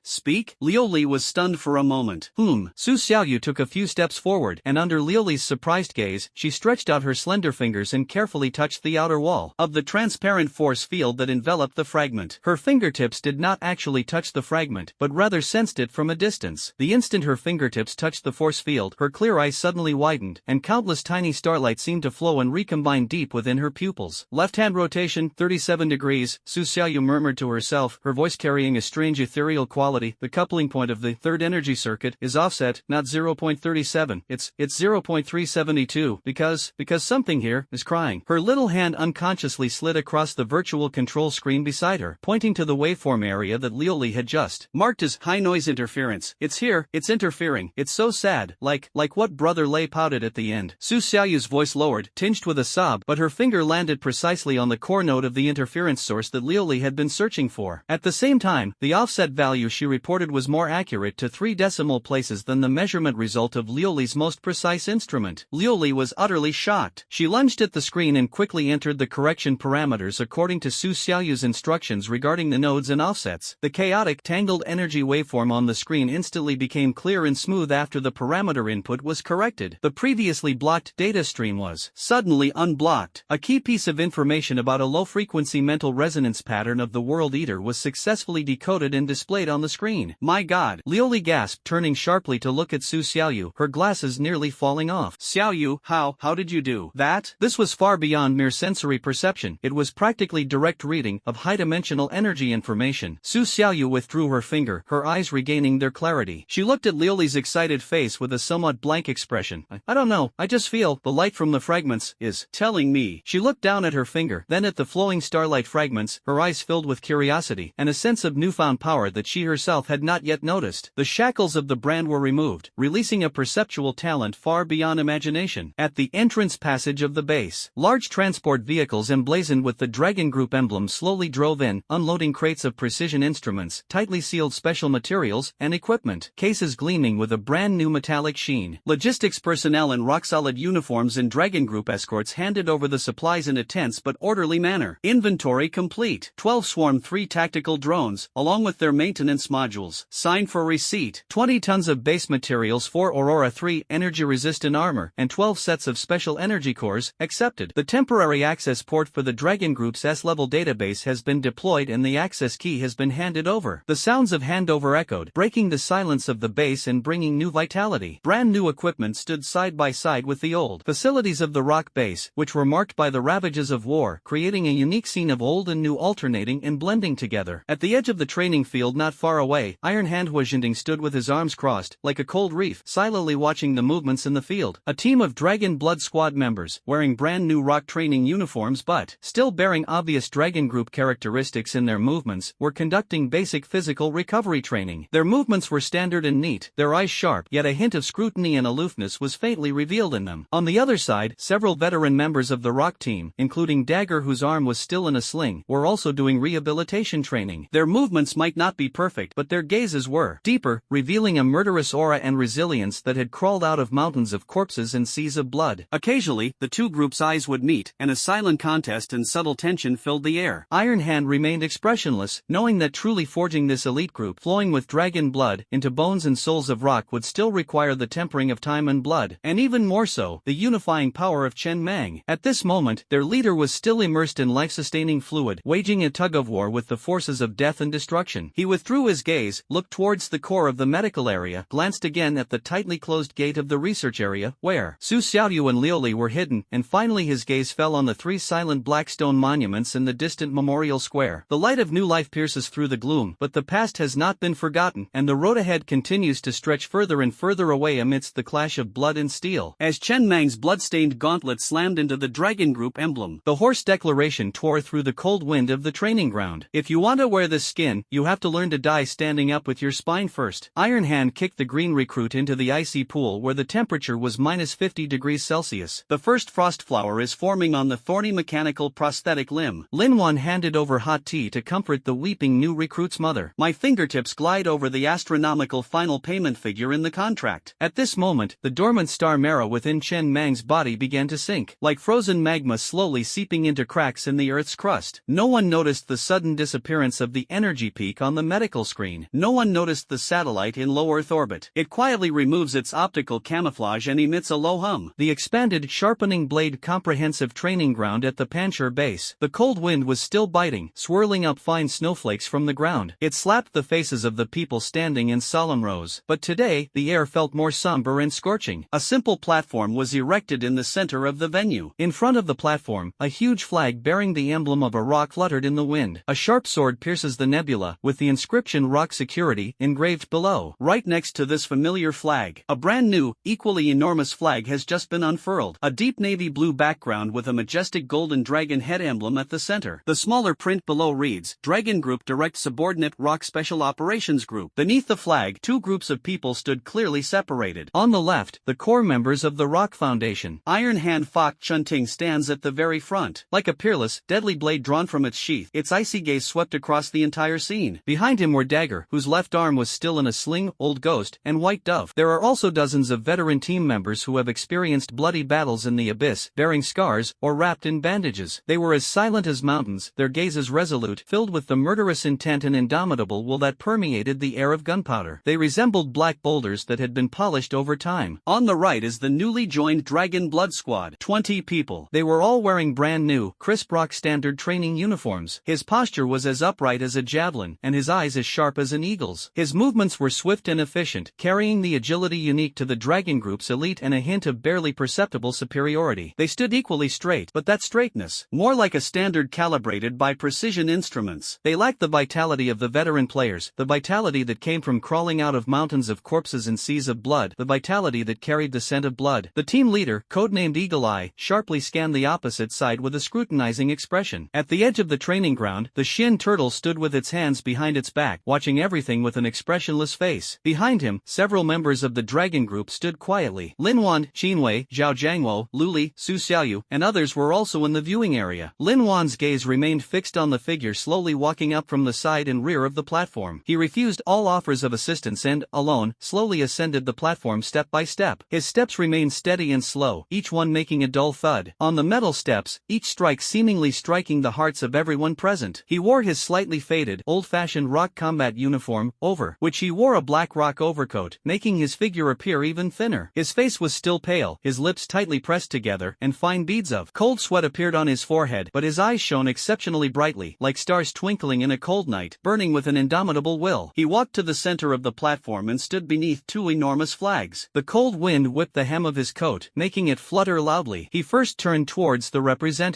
Speak? Liuli was stunned for a moment. Su Xiaoyu took a few steps forward, and under Liuli's surprised gaze, she stretched out her slender fingers and carefully touched the outer wall of the transparent force field that enveloped the fragment. Her fingertips did not actually touch the fragment, but rather sensed it from a distance. The instant her fingertips touched the force field, her clear eyes suddenly widened, and countless tiny starlight seemed to flow and recombine deep within her pupils. Left-hand rotation, 37 degrees, Su Xiaoyu murmured to herself, her voice carrying a strange ethereal quality. The coupling point of the third energy circuit is offset, not 0.37, it's 0.372, because something here is crying. Her little hand unconsciously slid across the virtual control screen beside her, pointing to the waveform area that Liuli had just marked as high noise interference. It's here, it's interfering, it's so sad, like what Brother Lei pouted at the end. Su Xiaoyu's voice lowered, tinged with a sob, but her finger landed precisely on the core node of the interference source that Liuli had been searching for. At the same time, the offset value she reported was more accurate to 3 decimal places than the measurement result of Liuli's most precise instrument. Liuli was utterly shocked. She lunged at the screen and quickly entered the correction parameters according to Su Xiaoyu's instructions regarding the nodes and offsets. The chaotic, tangled energy waveform on the screen instantly became clear and smooth after the parameter input was corrected. The previously blocked data stream was suddenly unblocked. A key piece of information about a low-frequency mental resonance pattern of the World Eater was successfully decoded and displayed on the screen. My God! Liuli gasped, turning sharply to look at Su Xiaoyu, her glasses nearly falling off. Xiaoyu, how did you do that? This was far beyond mere sensory perception. It was practically direct reading of high-dimensional energy information. Su Xiaoyu withdrew her finger, her eyes regaining their clarity. She looked at Liuli's excited face with a somewhat blank expression. I don't know, I just feel the light from the fragments is telling me. She looked down at her finger, then at the flowing starlight fragments, her eyes filled with curiosity and a sense of newfound power that she herself had not yet noticed. The shackles of the brand were removed, releasing a perceptual talent far beyond imagination. At the entrance passage of the base, large transport vehicles emblazoned with the Dragon Group emblem slowly drove in, unloading crates of precision instruments, tightly sealed special materials, and equipment, cases gleaming with a brand new metallic sheen. Logistics personnel in rock-solid uniforms and Dragon Group escorts handed over the supplies in a tense but but orderly manner. Inventory complete. 12 Swarm 3 tactical drones, along with their maintenance modules. Signed for receipt. 20 tons of base materials for Aurora 3 energy-resistant armor, and 12 sets of special energy cores, accepted. The temporary access port for the Dragon Group's S-level database has been deployed and the access key has been handed over. The sounds of handover echoed, breaking the silence of the base and bringing new vitality. Brand new equipment stood side by side with the old facilities of the rock base, which were marked by the ravages of war, creating a unique scene of old and new alternating and blending together. At the edge of the training field not far away, Iron Hand Huajinding stood with his arms crossed, like a cold reef, silently watching the movements in the field. A team of Dragon Blood Squad members, wearing brand new rock training uniforms but still bearing obvious Dragon Group characteristics in their movements, were conducting basic physical recovery training. Their movements were standard and neat, their eyes sharp, yet a hint of scrutiny and aloofness was faintly revealed in them. On the other side, several veteran members of the rock team, including Dagger whose arm was still in a sling, were also doing rehabilitation training. Their movements might not be perfect, but their gazes were deeper, revealing a murderous aura and resilience that had crawled out of mountains of corpses and seas of blood. Occasionally, the two groups' eyes would meet, and a silent contest and subtle tension filled the air. Iron Hand remained expressionless, knowing that truly forging this elite group, flowing with dragon blood into bones and souls of rock, would still require the tempering of time and blood, and even more so, the unifying power of Chen Mang. At this moment, their leader was still immersed in life-sustaining fluid, waging a tug-of-war with the forces of death and destruction. He withdrew his gaze, looked towards the core of the medical area, glanced again at the tightly closed gate of the research area, where Su Xiaoyu and Liuli were hidden, and finally his gaze fell on the three silent black stone monuments in the distant memorial square. The light of new life pierces through the gloom, but the past has not been forgotten, and the road ahead continues to stretch further and further away amidst the clash of blood and steel. As Chen Mang's blood-stained gauntlet slammed into the Dragon Group emblem, the hoarse declaration tore through the cold wind of the training ground. If you want to wear this skin, you have to learn to die standing up with your spine first. Iron Hand kicked the green recruit into the icy pool where the temperature was minus 50 degrees Celsius. The first frost flower is forming on the thorny mechanical prosthetic limb. Lin Wan handed over hot tea to comfort the weeping new recruit's mother. My fingertips glide over the astronomical final payment figure in the contract. At this moment, the dormant star marrow within Chen Mang's body began to sink, like frozen magma slowly seeping into cracks in the Earth's crust. No one noticed the sudden disappearance of the energy peak on the medical screen. No one noticed the satellite in low Earth orbit. It quietly removes its optical camouflage and emits a low hum. The expanded sharpening blade comprehensive training ground at the Panchur base. The cold wind was still biting, swirling up fine snowflakes from the ground. It slapped the faces of the people standing in solemn rows. But today, the air felt more somber and scorching. A simple platform was erected in the center of the venue. In front of the platform, a huge flag bearing the emblem of a rock fluttered in the wind. A sharp sword pierces the nebula, with the inscription Rock Security engraved below. Right next to this familiar flag, a brand new, equally enormous flag has just been unfurled. A deep navy blue background with a majestic golden dragon head emblem at the center. The smaller print below reads, Dragon Group Direct Subordinate Rock Special Operations Group. Beneath the flag, two groups of people stood clearly separated. On the left, the core members of the Rock Foundation. Iron Hand Fok Chunting stands at the very front. Like a peerless, deadly blade drawn from its sheath, its icy gaze swept across the entire scene. Behind him were Dagger, whose left arm was still in a sling, Old Ghost, and White Dove. There are also dozens of veteran team members who have experienced bloody battles in the abyss, bearing scars, or wrapped in bandages. They were as silent as mountains, their gazes resolute, filled with the murderous intent and indomitable will that permeated the air of gunpowder. They resembled black boulders that had been polished over time. On the right is the newly joined Dragon Blood Squad. 20 people. They were all wearing brand new, crisp rock standard training uniforms. His posture was as upright as a javelin, and his eyes as sharp as an eagle's. His movements were swift and efficient, carrying the agility unique to the Dragon Group's elite and a hint of barely perceptible superiority. They stood equally straight, but that straightness, more like a standard calibrated by precision instruments. They lacked the vitality of the veteran players, the vitality that came from crawling out of mountains of corpses and seas of blood, the vitality that carried the scent of blood. The team leader, codenamed Eagle Eye, sharply scanned the opposite side with a scrutinizing expression. At the edge of the training ground, the Shin Turtle stood with its hands behind its back, watching everything with an expressionless face. Behind him, several members of the Dragon Group stood quietly. Lin Wan, Qinwei, Zhao Jiangwo, Luli, Su Xiaoyu, and others were also in the viewing area. Lin Wan's gaze remained fixed on the figure slowly walking up from the side and rear of the platform. He refused all offers of assistance and, alone, slowly ascended the platform step by step. His steps remained steady and slow, each one making a dull thud. On the metal steps, each each strike seemingly striking the hearts of everyone present. He wore his slightly faded, old-fashioned rock combat uniform, over which he wore a black rock overcoat, making his figure appear even thinner. His face was still pale, his lips tightly pressed together, and fine beads of cold sweat appeared on his forehead, but his eyes shone exceptionally brightly, like stars twinkling in a cold night, burning with an indomitable will. He walked to the center of the platform and stood beneath two enormous flags. The cold wind whipped the hem of his coat, making it flutter loudly. He first turned towards the representatives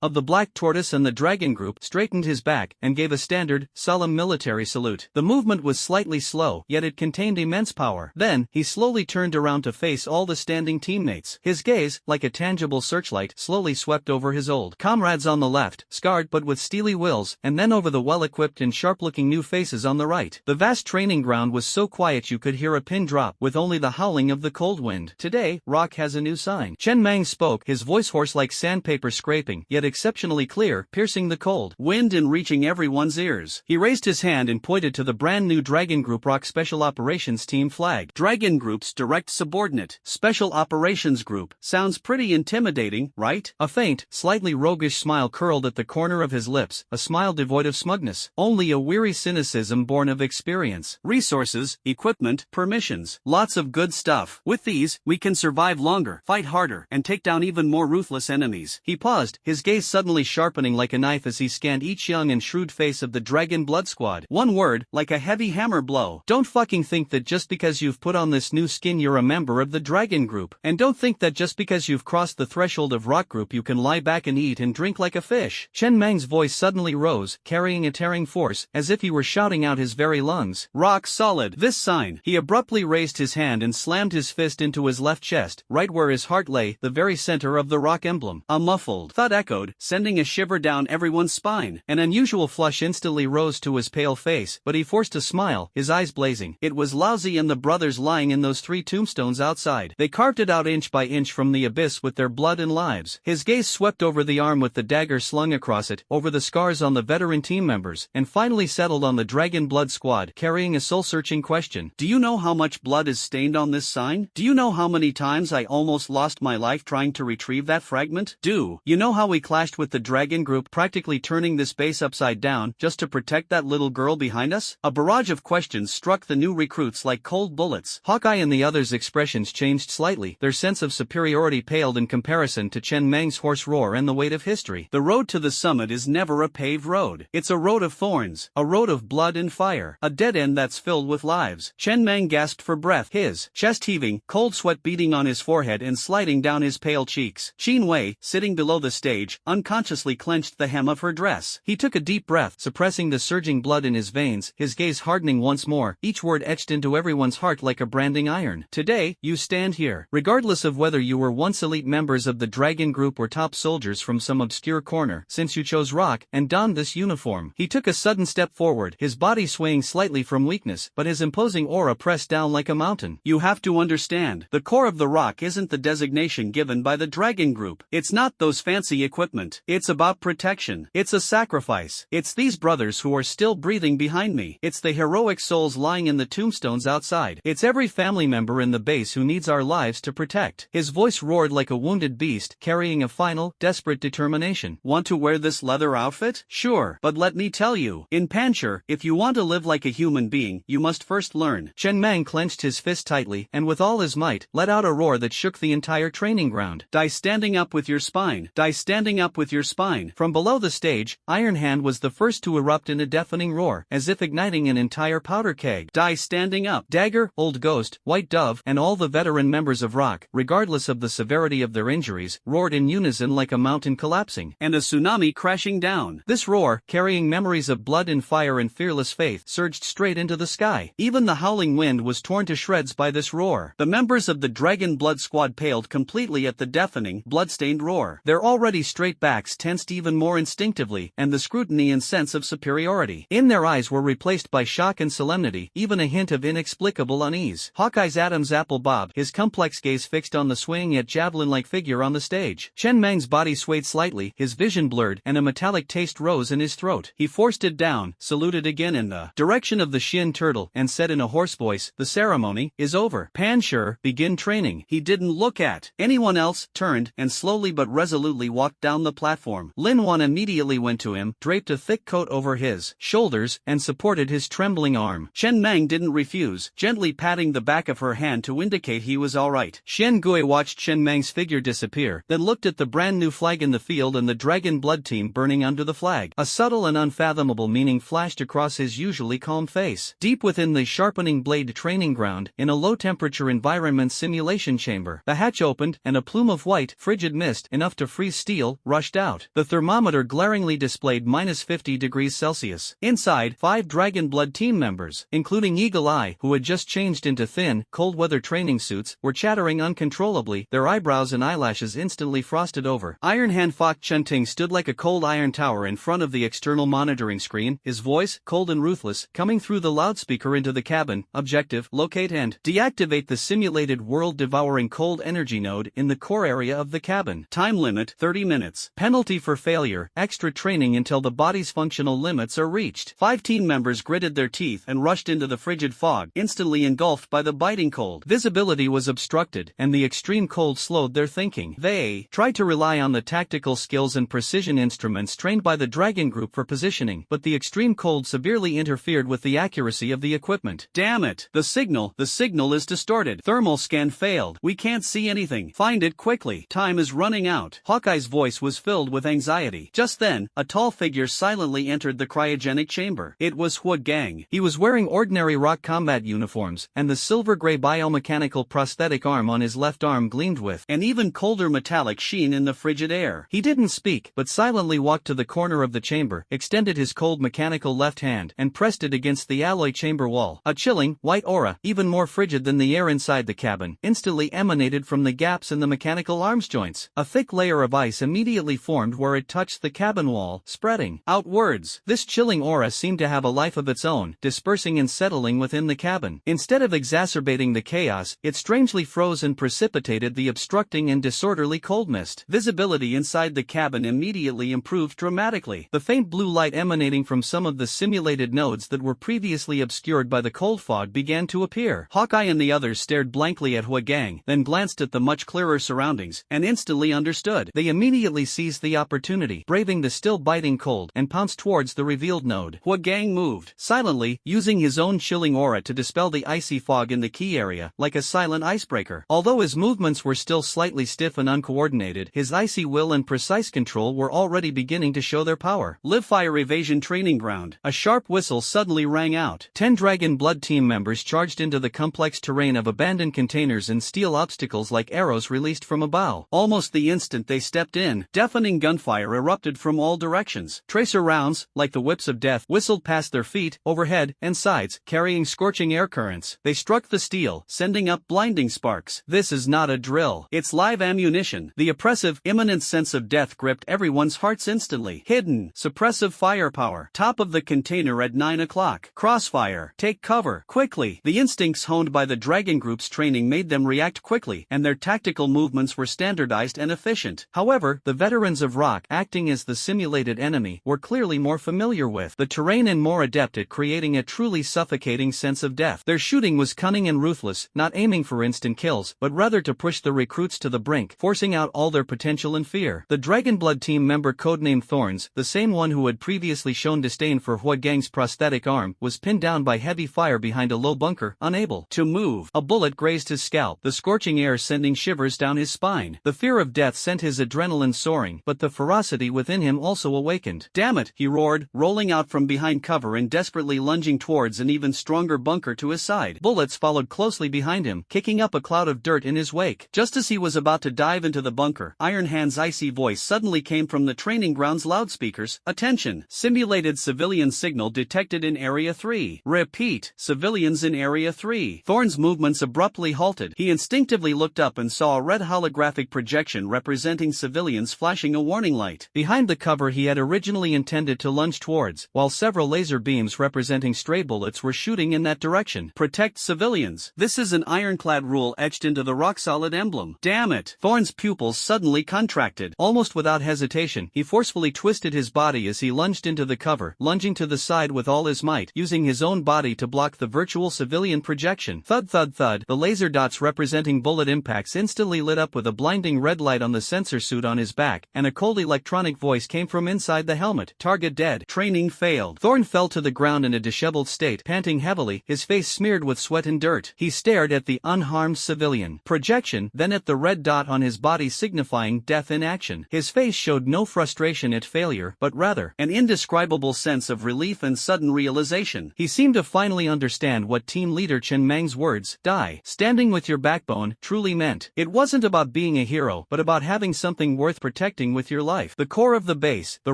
of the Black Tortoise and the Dragon Group, straightened his back, and gave a standard, solemn military salute. The movement was slightly slow, yet it contained immense power. Then, he slowly turned around to face all the standing teammates. His gaze, like a tangible searchlight, slowly swept over his old comrades on the left, scarred but with steely wills, and then over the well-equipped and sharp-looking new faces on the right. The vast training ground was so quiet you could hear a pin drop, with only the howling of the cold wind. Today, Rock has a new sign. Chen Mang spoke, his voice hoarse like sandpaper scraping, yet exceptionally clear, piercing the cold wind and reaching everyone's ears. He raised his hand and pointed to the brand new Dragon Group Rock Special Operations Team flag. Dragon Group's direct subordinate, Special Operations Group. Sounds pretty intimidating, right? A faint, slightly roguish smile curled at the corner of his lips, a smile devoid of smugness, only a weary cynicism born of experience. Resources, equipment, permissions, lots of good stuff. With these, we can survive longer, fight harder, and take down even more ruthless enemies. He paused, his gaze suddenly sharpening like a knife as he scanned each young and shrewd face of the Dragon Blood Squad. One word, like a heavy hammer blow. Don't fucking think that just because you've put on this new skin you're a member of the Dragon Group. And don't think that just because you've crossed the threshold of Rock Group you can lie back and eat and drink like a fish. Chen Mang's voice suddenly rose, carrying a tearing force, as if he were shouting out his very lungs. Rock solid. This sign. He abruptly raised his hand and slammed his fist into his left chest, right where his heart lay, the very center of the rock emblem. A muffled thud echoed, sending a shiver down everyone's spine. An unusual flush instantly rose to his pale face, but he forced a smile, his eyes blazing. It was Lousy and the brothers lying in those 3 tombstones outside. They carved it out inch by inch from the abyss with their blood and lives. His gaze swept over the arm with the dagger slung across it, over the scars on the veteran team members, and finally settled on the Dragon Blood Squad, carrying a soul-searching question. Do you know how much blood is stained on this sign? Do you know how many times I almost lost my life trying to retrieve that fragment? Do you know how we clashed with the Dragon Group, practically turning this base upside down, just to protect that little girl behind us? A barrage of questions struck the new recruits like cold bullets. Hawkeye and the others' expressions changed slightly, their sense of superiority paled in comparison to Chen Mang's hoarse roar and the weight of history. The road to the summit is never a paved road. It's a road of thorns, a road of blood and fire, a dead end that's filled with lives. Chen Mang gasped for breath, his chest heaving, cold sweat beading on his forehead and sliding down his pale cheeks. Qin Wei, sitting below the stage, unconsciously clenched the hem of her dress. He took a deep breath, suppressing the surging blood in his veins, his gaze hardening once more, each word etched into everyone's heart like a branding iron. Today, you stand here, regardless of whether you were once elite members of the Dragon Group or top soldiers from some obscure corner, since you chose Rock and donned this uniform. He took a sudden step forward, his body swaying slightly from weakness, but his imposing aura pressed down like a mountain. You have to understand, the core of the Rock isn't the designation given by the Dragon Group. It's not those fancy equipment. It's about protection. It's a sacrifice. It's these brothers who are still breathing behind me. It's the heroic souls lying in the tombstones outside. It's every family member in the base who needs our lives to protect. His voice roared like a wounded beast, carrying a final, desperate determination. Want to wear this leather outfit? Sure, but let me tell you, in Panchur, if you want to live like a human being, you must first learn. Chen Mang clenched his fist tightly, and with all his might, let out a roar that shook the entire training ground. Die standing up with your spine. Die standing up with your spine. From below the stage, Iron Hand was the first to erupt in a deafening roar, as if igniting an entire powder keg. Die standing up. Dagger, Old Ghost, White Dove, and all the veteran members of Rock, regardless of the severity of their injuries, roared in unison like a mountain collapsing, and a tsunami crashing down. This roar, carrying memories of blood and fire and fearless faith, surged straight into the sky. Even the howling wind was torn to shreds by this roar. The members of the Dragon Blood Squad paled completely at the deafening, blood-stained roar. Their already straight backs tensed even more instinctively, and the scrutiny and sense of superiority in their eyes were replaced by shock and solemnity, even a hint of inexplicable unease. Hawkeye's Adam's apple bobbed, his complex gaze fixed on the swaying yet javelin-like figure on the stage. Chen Mang's body swayed slightly, his vision blurred, and a metallic taste rose in his throat. He forced it down, saluted again in the direction of the Shin Turtle, and said in a hoarse voice, "The ceremony is over. Panchur, begin training." He didn't look at anyone else, turned, and slowly but resolutely casually walked down the platform. Lin Wan immediately went to him, draped a thick coat over his shoulders, and supported his trembling arm. Chen Meng didn't refuse, gently patting the back of her hand to indicate he was alright. Xian Gui watched Chen Meng's figure disappear, then looked at the brand new flag in the field and the dragon blood team burning under the flag. A subtle and unfathomable meaning flashed across his usually calm face. Deep within the sharpening blade training ground, in a low-temperature environment simulation chamber, the hatch opened, and a plume of white, frigid mist, enough to freeze steel, rushed out. The thermometer glaringly displayed -50°C. Inside, 5 Dragon Blood team members, including Eagle Eye, who had just changed into thin, cold-weather training suits, were chattering uncontrollably, their eyebrows and eyelashes instantly frosted over. Iron Hand Fok Chenting stood like a cold iron tower in front of the external monitoring screen, his voice, cold and ruthless, coming through the loudspeaker into the cabin. Objective: locate and deactivate the simulated world-devouring cold energy node in the core area of the cabin. Time limit: 30 minutes. Penalty for failure: extra training until the body's functional limits are reached. 5 team members gritted their teeth and rushed into the frigid fog, instantly engulfed by the biting cold. Visibility was obstructed, and the extreme cold slowed their thinking. They tried to rely on the tactical skills and precision instruments trained by the Dragon Group for positioning, but the extreme cold severely interfered with the accuracy of the equipment. Damn it! The signal is distorted. Thermal scan failed. We can't see anything. Find it quickly. Time is running out. Hawkeye's voice was filled with anxiety. Just then, a tall figure silently entered the cryogenic chamber. It was Hua Gang. He was wearing ordinary rock combat uniforms, and the silver-gray biomechanical prosthetic arm on his left arm gleamed with an even colder metallic sheen in the frigid air. He didn't speak, but silently walked to the corner of the chamber, extended his cold mechanical left hand, and pressed it against the alloy chamber wall. A chilling, white aura, even more frigid than the air inside the cabin, instantly emanated from the gaps in the mechanical arms joints. A thick layer of ice immediately formed where it touched the cabin wall, spreading outwards. This chilling aura seemed to have a life of its own, dispersing and settling within the cabin. Instead of exacerbating the chaos, it strangely froze and precipitated the obstructing and disorderly cold mist. Visibility inside the cabin immediately improved dramatically. The faint blue light emanating from some of the simulated nodes that were previously obscured by the cold fog began to appear. Hawkeye and the others stared blankly at Hua Gang, then glanced at the much clearer surroundings, and instantly understood. They immediately seized the opportunity, braving the still biting cold, and pounced towards the revealed node. Hua Gang moved silently, using his own chilling aura to dispel the icy fog in the key area, like a silent icebreaker. Although his movements were still slightly stiff and uncoordinated, his icy will and precise control were already beginning to show their power. Live Fire Evasion Training Ground. A sharp whistle suddenly rang out. 10 Dragon Blood team members charged into the complex terrain of abandoned containers and steel obstacles like arrows released from a bow. Almost the instant they stepped in, deafening gunfire erupted from all directions. Tracer rounds, like the whips of death, whistled past their feet, overhead, and sides, carrying scorching air currents. They struck the steel, sending up blinding sparks. This is not a drill. It's live ammunition. The oppressive, imminent sense of death gripped everyone's hearts instantly. Hidden, suppressive firepower. Top of the container at 9 o'clock. Crossfire. Take cover. Quickly. The instincts honed by the Dragon Group's training made them react quickly, and their tactical movements were standardized and efficient. However, the veterans of Rock, acting as the simulated enemy, were clearly more familiar with the terrain and more adept at creating a truly suffocating sense of death. Their shooting was cunning and ruthless, not aiming for instant kills, but rather to push the recruits to the brink, forcing out all their potential and fear. The Dragon Blood team member codenamed Thorns, the same one who had previously shown disdain for Hua Gang's prosthetic arm, was pinned down by heavy fire behind a low bunker, unable to move. A bullet grazed his scalp, the scorching air sending shivers down his spine. The fear of death sent his adrenaline soaring, but the ferocity within him also awakened. Damn it, he roared, rolling out from behind cover and desperately lunging towards an even stronger bunker to his side. Bullets followed closely behind him, kicking up a cloud of dirt in his wake. Just as he was about to dive into the bunker, Iron Hand's icy voice suddenly came from the training ground's loudspeakers. Attention! Simulated civilian signal detected in Area 3. Repeat, civilians in Area 3. Thorn's movements abruptly halted. He instinctively looked up and saw a red holographic projection representing civilians flashing a warning light. Behind the cover he had originally intended to lunge towards, while several laser beams representing stray bullets were shooting in that direction. Protect civilians. This is an ironclad rule etched into the rock-solid emblem. Damn it! Thorn's pupils suddenly contracted. Almost without hesitation, he forcefully twisted his body as he lunged into the cover, lunging to the side with all his might, using his own body to block the virtual civilian projection. Thud thud thud, the laser dots representing bullet impacts instantly lit up with a blinding red light on the sensor suit suit on his back, and a cold electronic voice came from inside the helmet. Target dead. Training failed. Thorne fell to the ground in a disheveled state, panting heavily, his face smeared with sweat and dirt. He stared at the unharmed civilian projection, then at the red dot on his body signifying death in action. His face showed no frustration at failure, but rather an indescribable sense of relief and sudden realization. He seemed to finally understand what team leader Chen Mang's words, "Die, standing with your backbone," truly meant. It wasn't about being a hero, but about having something worth protecting with your life. The core of the base, the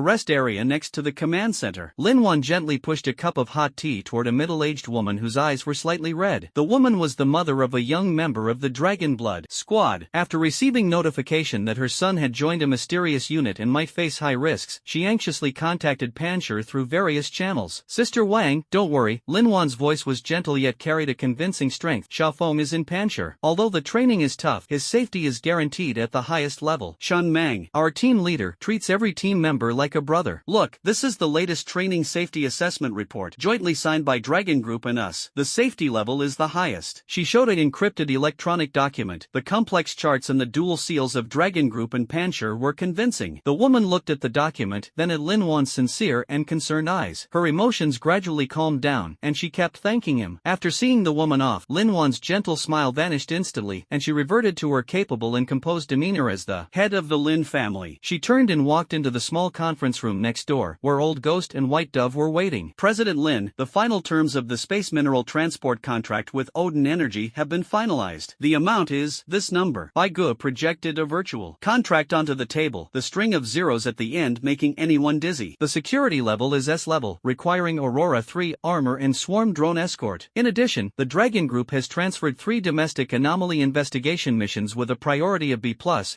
rest area next to the command center. Lin Wan gently pushed a cup of hot tea toward a middle-aged woman whose eyes were slightly red. The woman was the mother of a young member of the Dragon Blood squad. After receiving notification that her son had joined a mysterious unit and might face high risks, she anxiously contacted Pancher through various channels. "Sister Wang, don't worry." Lin Wan's voice was gentle yet carried a convincing strength. "Xiaofeng is in Pancher. Although the training is tough, his safety is guaranteed at the highest level. Chen Mang, Our team leader, treats every team member like a brother. Look, this is the latest training safety assessment report, jointly signed by Dragon Group and us. The safety level is the highest." She showed an encrypted electronic document. The complex charts and the dual seals of Dragon Group and Pancher were convincing. The woman looked at the document, then at Lin Wan's sincere and concerned eyes. Her emotions gradually calmed down, and she kept thanking him. After seeing the woman off, Lin Wan's gentle smile vanished instantly, and she reverted to her capable and composed demeanor as the head of the Lin family. She turned and walked into the small conference room next door, where Old Ghost and White Dove were waiting. "President Lin, the final terms of the space mineral transport contract with Odin Energy have been finalized. The amount is this number." Bai Ge projected a virtual contract onto the table, the string of zeros at the end making anyone dizzy. "The security level is S level, requiring Aurora 3 armor and swarm drone escort. In addition, the Dragon Group has transferred 3 domestic anomaly investigation missions with a priority of B+,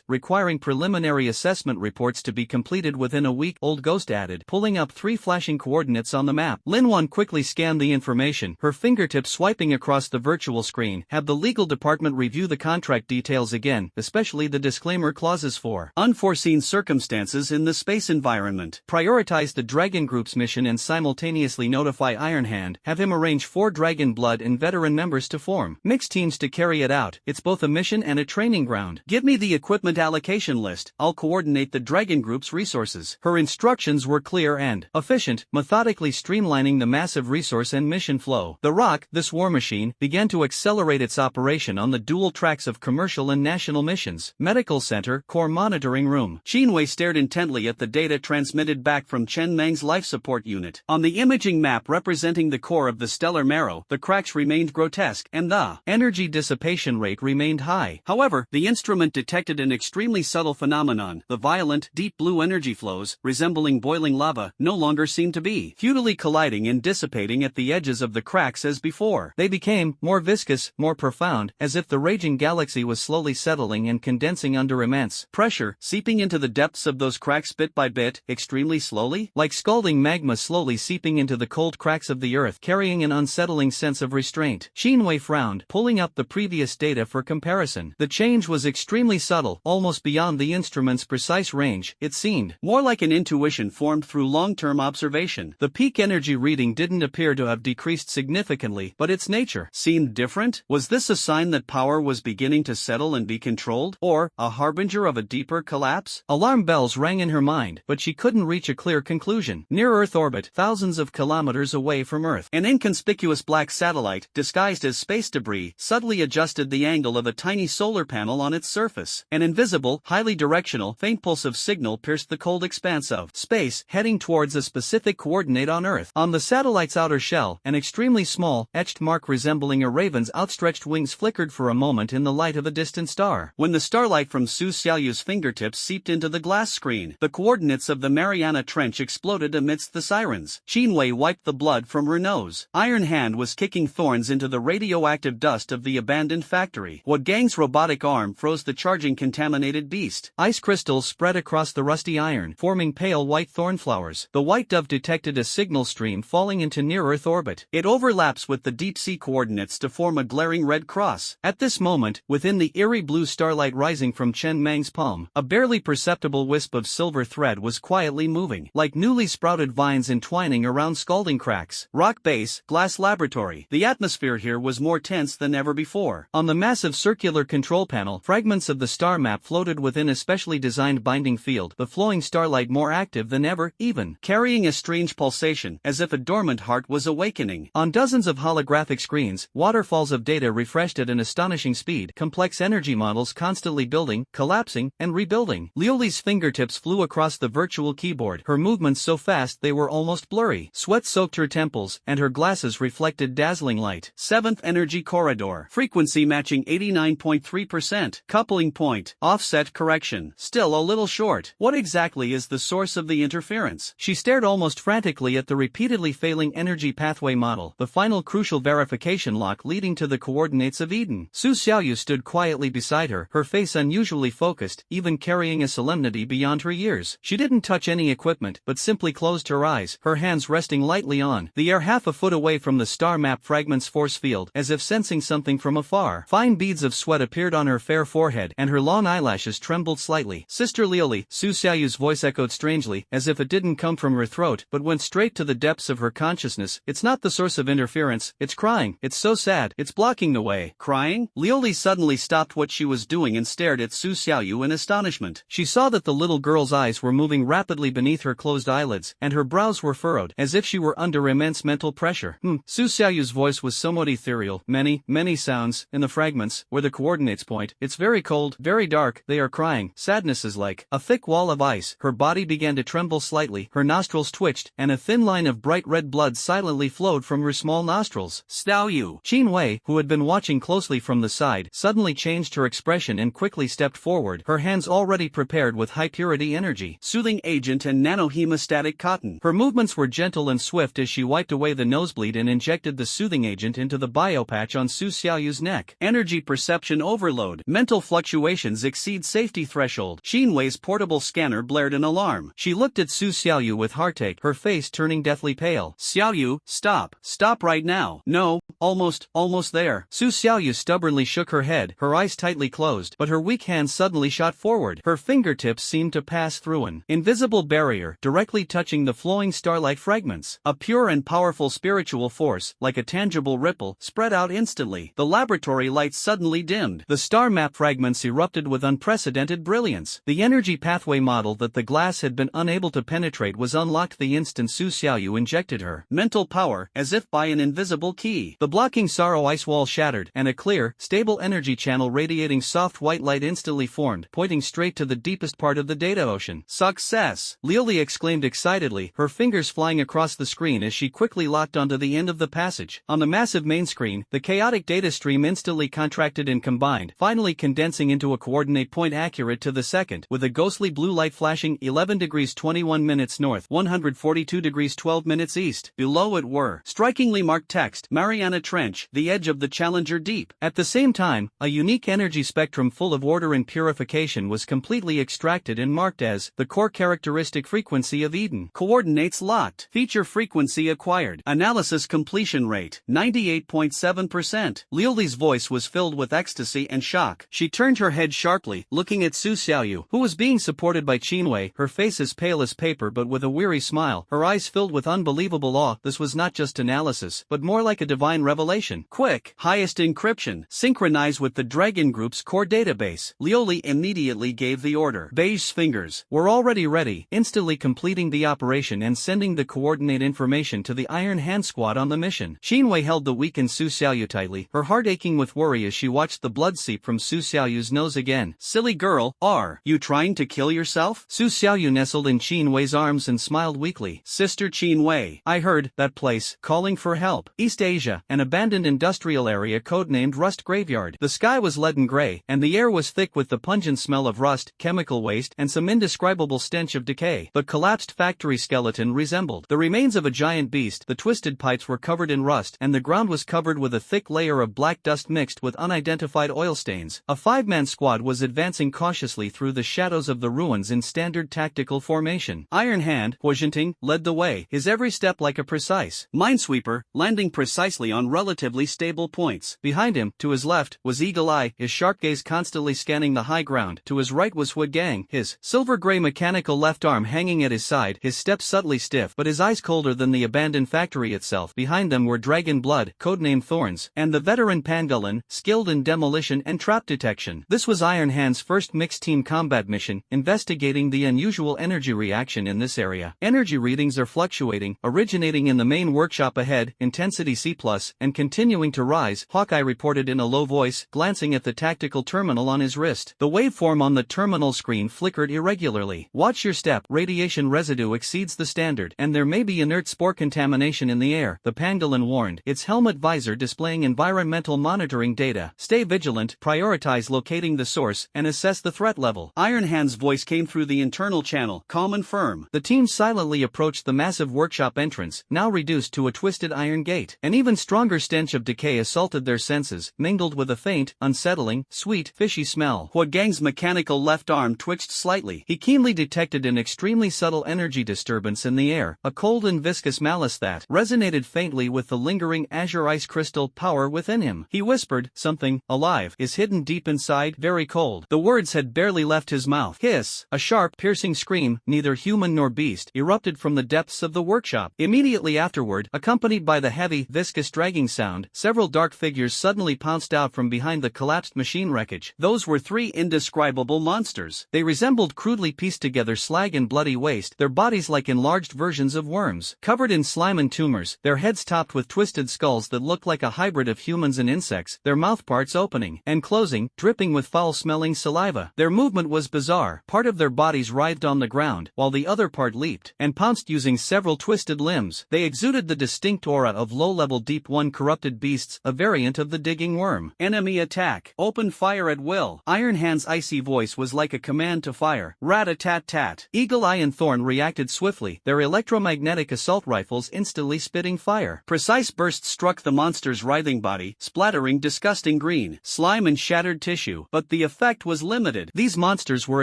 requiring preliminary assessment reports to be completed within a week," Old Ghost added, pulling up 3 flashing coordinates on the map. Lin Wan quickly scanned the information, her fingertips swiping across the virtual screen. "Have the legal department review the contract details again, especially the disclaimer clauses for unforeseen circumstances in the space environment. Prioritize the Dragon Group's mission and simultaneously notify Ironhand. Have him arrange 4 Dragon Blood and veteran members to form mixed teams to carry it out. It's both a mission and a training ground. Give me the equipment allocation list. I'll coordinate the Dragon Group's resources." Her instructions were clear and efficient, methodically streamlining the massive resource and mission flow. The Rock, this war machine, began to accelerate its operation on the dual tracks of commercial and national missions. Medical Center, Core Monitoring Room. Qinwei stared intently at the data transmitted back from Chen Mang's life support unit. On the imaging map representing the core of the stellar marrow, the cracks remained grotesque, and the energy dissipation rate remained high. However, the instrument detected an extremely subtle phenomenon. The violent, deep blue energy flows, resembling boiling lava, no longer seemed to be futilely colliding and dissipating at the edges of the cracks as before. They became more viscous, more profound, as if the raging galaxy was slowly settling and condensing under immense pressure, seeping into the depths of those cracks bit by bit, extremely slowly, like scalding magma slowly seeping into the cold cracks of the earth, carrying an unsettling sense of restraint. Qinwei frowned, pulling up the previous data for comparison. The change was extremely subtle, almost beyond the instrument's precise range. It seemed more like an intuition formed through long-term observation. The peak energy reading didn't appear to have decreased significantly, but its nature seemed different. Was this a sign that power was beginning to settle and be controlled, or a harbinger of a deeper collapse? Alarm bells rang in her mind, but she couldn't reach a clear conclusion. Near Earth orbit, thousands of kilometers away from Earth, an inconspicuous black satellite, disguised as space debris, subtly adjusted the angle of a tiny solar panel on its surface. An invisible, highly directional, faint pulse of signal pierced the cold expanse of space, heading towards a specific coordinate on Earth. On the satellite's outer shell, an extremely small, etched mark resembling a raven's outstretched wings flickered for a moment in the light of a distant star. When the starlight from Su Xiaoyu's fingertips seeped into the glass screen, the coordinates of the Mariana Trench exploded amidst the sirens. Qinwei wiped the blood from her nose. Iron Hand was kicking thorns into the radioactive dust of the abandoned factory. What Gang's robotic arm froze the charging contaminated beast. Ice crystals spread across the rusty iron, forming pale white thorn flowers. The White Dove detected a signal stream falling into near-Earth orbit. It overlaps with the deep-sea coordinates to form a glaring red cross. At this moment, within the eerie blue starlight rising from Chen Mang's palm, a barely perceptible wisp of silver thread was quietly moving, like newly sprouted vines entwining around scalding cracks. Rock Base, Glass Laboratory. The atmosphere here was more tense than ever before. On the massive circular control panel, fragments of the star map floated within a specially designed binding field, the flowing starlight more active than ever, even carrying a strange pulsation, as if a dormant heart was awakening. On dozens of holographic screens, waterfalls of data refreshed at an astonishing speed, complex energy models constantly building, collapsing, and rebuilding. Liuli's fingertips flew across the virtual keyboard, her movements so fast they were almost blurry. Sweat soaked her temples, and her glasses reflected dazzling light. 7th energy corridor. Frequency matching 89.3%. Coupling point. Offset correction. Still a little short. What exactly is the source of the interference? She stared almost frantically at the repeatedly failing energy pathway model, the final crucial verification lock leading to the coordinates of Eden. Su Xiaoyu stood quietly beside her, her face unusually focused, even carrying a solemnity beyond her years. She didn't touch any equipment, but simply closed her eyes, her hands resting lightly on the air half a foot away from the star map fragment's force field, as if sensing something from afar. Fine beads of sweat appeared on her fair forehead, and her long eyelashes trembled slightly. Sister Liuli, Su Xiaoyu's voice echoed strangely, as if it didn't come from her throat, but went straight to the depths of her consciousness. It's not the source of interference, it's crying, it's so sad, it's blocking the way. Crying? Liuli suddenly stopped what she was doing and stared at Su Xiaoyu in astonishment. She saw that the little girl's eyes were moving rapidly beneath her closed eyelids, and her brows were furrowed, as if she were under immense mental pressure. Su Xiaoyu's voice was somewhat ethereal. Many sounds, in the fragments, where the coordinates point. It's very cold, very dark, they are crying. Sadness is like a thick wall of ice. Her body began to tremble slightly, her nostrils twitched, and a thin line of bright red blood silently flowed from her small nostrils. Xiaoyu. Qin Wei, who had been watching closely from the side, suddenly changed her expression and quickly stepped forward, her hands already prepared with high-purity energy. Soothing agent and nanohemostatic cotton. Her movements were gentle and swift as she wiped away the nosebleed and injected the soothing agent into the biopatch on Su Xiaoyu's neck. Energy perception overload. Mental fluctuations exceed safety threshold. Qin Wei's portable scanner blared an alarm. She looked at Su Xiaoyu with heartache, her face turning deathly pale. Xiaoyu, stop. Stop right now. No, almost there. Su Xiaoyu stubbornly shook her head, her eyes tightly closed, but her weak hand suddenly shot forward. Her fingertips seemed to pass through an invisible barrier, directly touching the flowing starlight fragments. A pure and powerful spiritual force, like a tangible ripple, spread out instantly. The laboratory lights suddenly dimmed. The star map fragments erupted with unprecedented brilliance. The energy pathway model that the glass had been unable to penetrate was unlocked the instant Su Xiaoyu injected her mental power, as if by an invisible key. The blocking sorrow ice wall shattered, and a clear, stable energy channel radiating soft white light instantly formed, pointing straight to the deepest part of the data ocean. Success! Liuli exclaimed excitedly, her fingers flying across the screen as she quickly locked onto the end of the passage. On the massive main screen, the chaotic data stream instantly contracted and combined, finally condensing into a coordinate point accurate to the second, with a ghostly blue light flashing 11 degrees 21 minutes north, 142 degrees 12 minutes east. Below it were strikingly marked text, Mariana Trench, the edge of the Challenger Deep. At the same time, a unique energy spectrum full of order and purification was completely extracted and marked as the core characteristic frequency of Eden. Coordinates locked. Feature frequency acquired. Analysis completion rate, 98.7%. Liuli's voice was filled with ecstasy and shock. She turned her head sharply, looking at Su Xiaoyu, who was being supported by Qin Wei, her face as pale as paper but with a weary smile, her eyes filled with unbelievable awe. This was not just analysis, but more like a divine revelation. Quick, highest encryption, synchronize with the Dragon Group's core database. Liuli immediately gave the order. Beige's fingers were already ready, instantly completing the operation and sending the coordinate information to the Iron Hand Squad on the mission. Qin Wei held the weakened Su Xiaoyu tightly, her heart aching with worry as she watched the blood seep from Su Xiaoyu's nose again. Silly girl, are you trying to kill yourself? Su Xiaoyu nestled in Qin Wei's arms and smiled weakly. Sister Qin Wei, I heard that place calling for help. East Asia, an abandoned industrial area codenamed Rust Graveyard. The sky was leaden gray, and the air was thick with the pungent smell of rust, chemical waste, and some indescribable stench of decay. The collapsed factory skeleton resembled the remains of a giant beast. The twisted pipes were covered in rust, and the ground was covered with a thick layer of black dust mixed with unidentified oil stains. A five-man squad was advancing cautiously through the shadows of the ruins in standard tactical formation. Iron Hand, Huojinting, led the way, his every step like a precise minesweeper, landing precisely on relatively stable points. Behind him, to his left, was Eagle Eye, his sharp gaze constantly scanning the high ground. To his right was Wood Gang, his silver-gray mechanical left arm hanging at his side, his step subtly stiff but his eyes colder than the abandoned factory itself. Behind them were Dragon Blood, codenamed Thorns, and the veteran Pangolin, skilled in demolition and trap detection. This was Iron Hand's first mixed team combat mission, investigating the unusual energy reaction in this area. Energy readings are fluctuating, originating in the main workshop ahead, intensity C+, and continuing to rise, Hawkeye reported in a low voice, glancing at the tactical terminal on his wrist. The waveform on the terminal screen flickered irregularly. Watch your step, radiation residue exceeds the standard, and there may be inert spore contamination in the air, the pangolin warned, its helmet visor displaying environmental monitoring data. Stay vigilant, prioritize locating the source, and assess the threat level. Iron Hand's voice came through the internal channel, calm and firm. The team silently approached the massive workshop entrance, now reduced to a twisted iron gate. An even stronger stench of decay assaulted their senses, mingled with a faint, unsettling, sweet, fishy smell. Huagang's mechanical left arm twitched slightly. He keenly detected an extremely subtle energy disturbance in the air, a cold and viscous malice that resonated faintly with the lingering azure ice crystal power within him. He whispered, something, alive, is hidden deep inside, very cold. The words had barely left his mouth. Hiss! A sharp, piercing scream, neither human nor beast, erupted from the depths of the workshop. Immediately afterward, accompanied by the heavy, viscous dragging sound, several dark figures suddenly pounced out from behind the collapsed machine wreckage. Those were three indescribable monsters. They resembled crudely pieced together slag and bloody waste, their bodies like enlarged versions of worms, covered in slime and tumors, their heads topped with twisted skulls that looked like a hybrid of humans and insects, their mouthparts opening and closing, dripping with foul-smelling saliva. Their movement was bizarre. Part of their bodies writhed on the ground, while the other part leaped and pounced using several twisted limbs. They exuded the distinct aura of low-level Deep One corrupted beasts, a variant of the digging worm. Enemy attack. Open fire at will. Iron Hand's icy voice was like a command to fire. Rat-a-tat-tat. Eagle Eye and Thorn reacted swiftly, their electromagnetic assault rifles instantly spitting fire. Precise bursts struck the monster's writhing body, splattering disgusting green slime and shattered tissue, but the effect was limited. These monsters were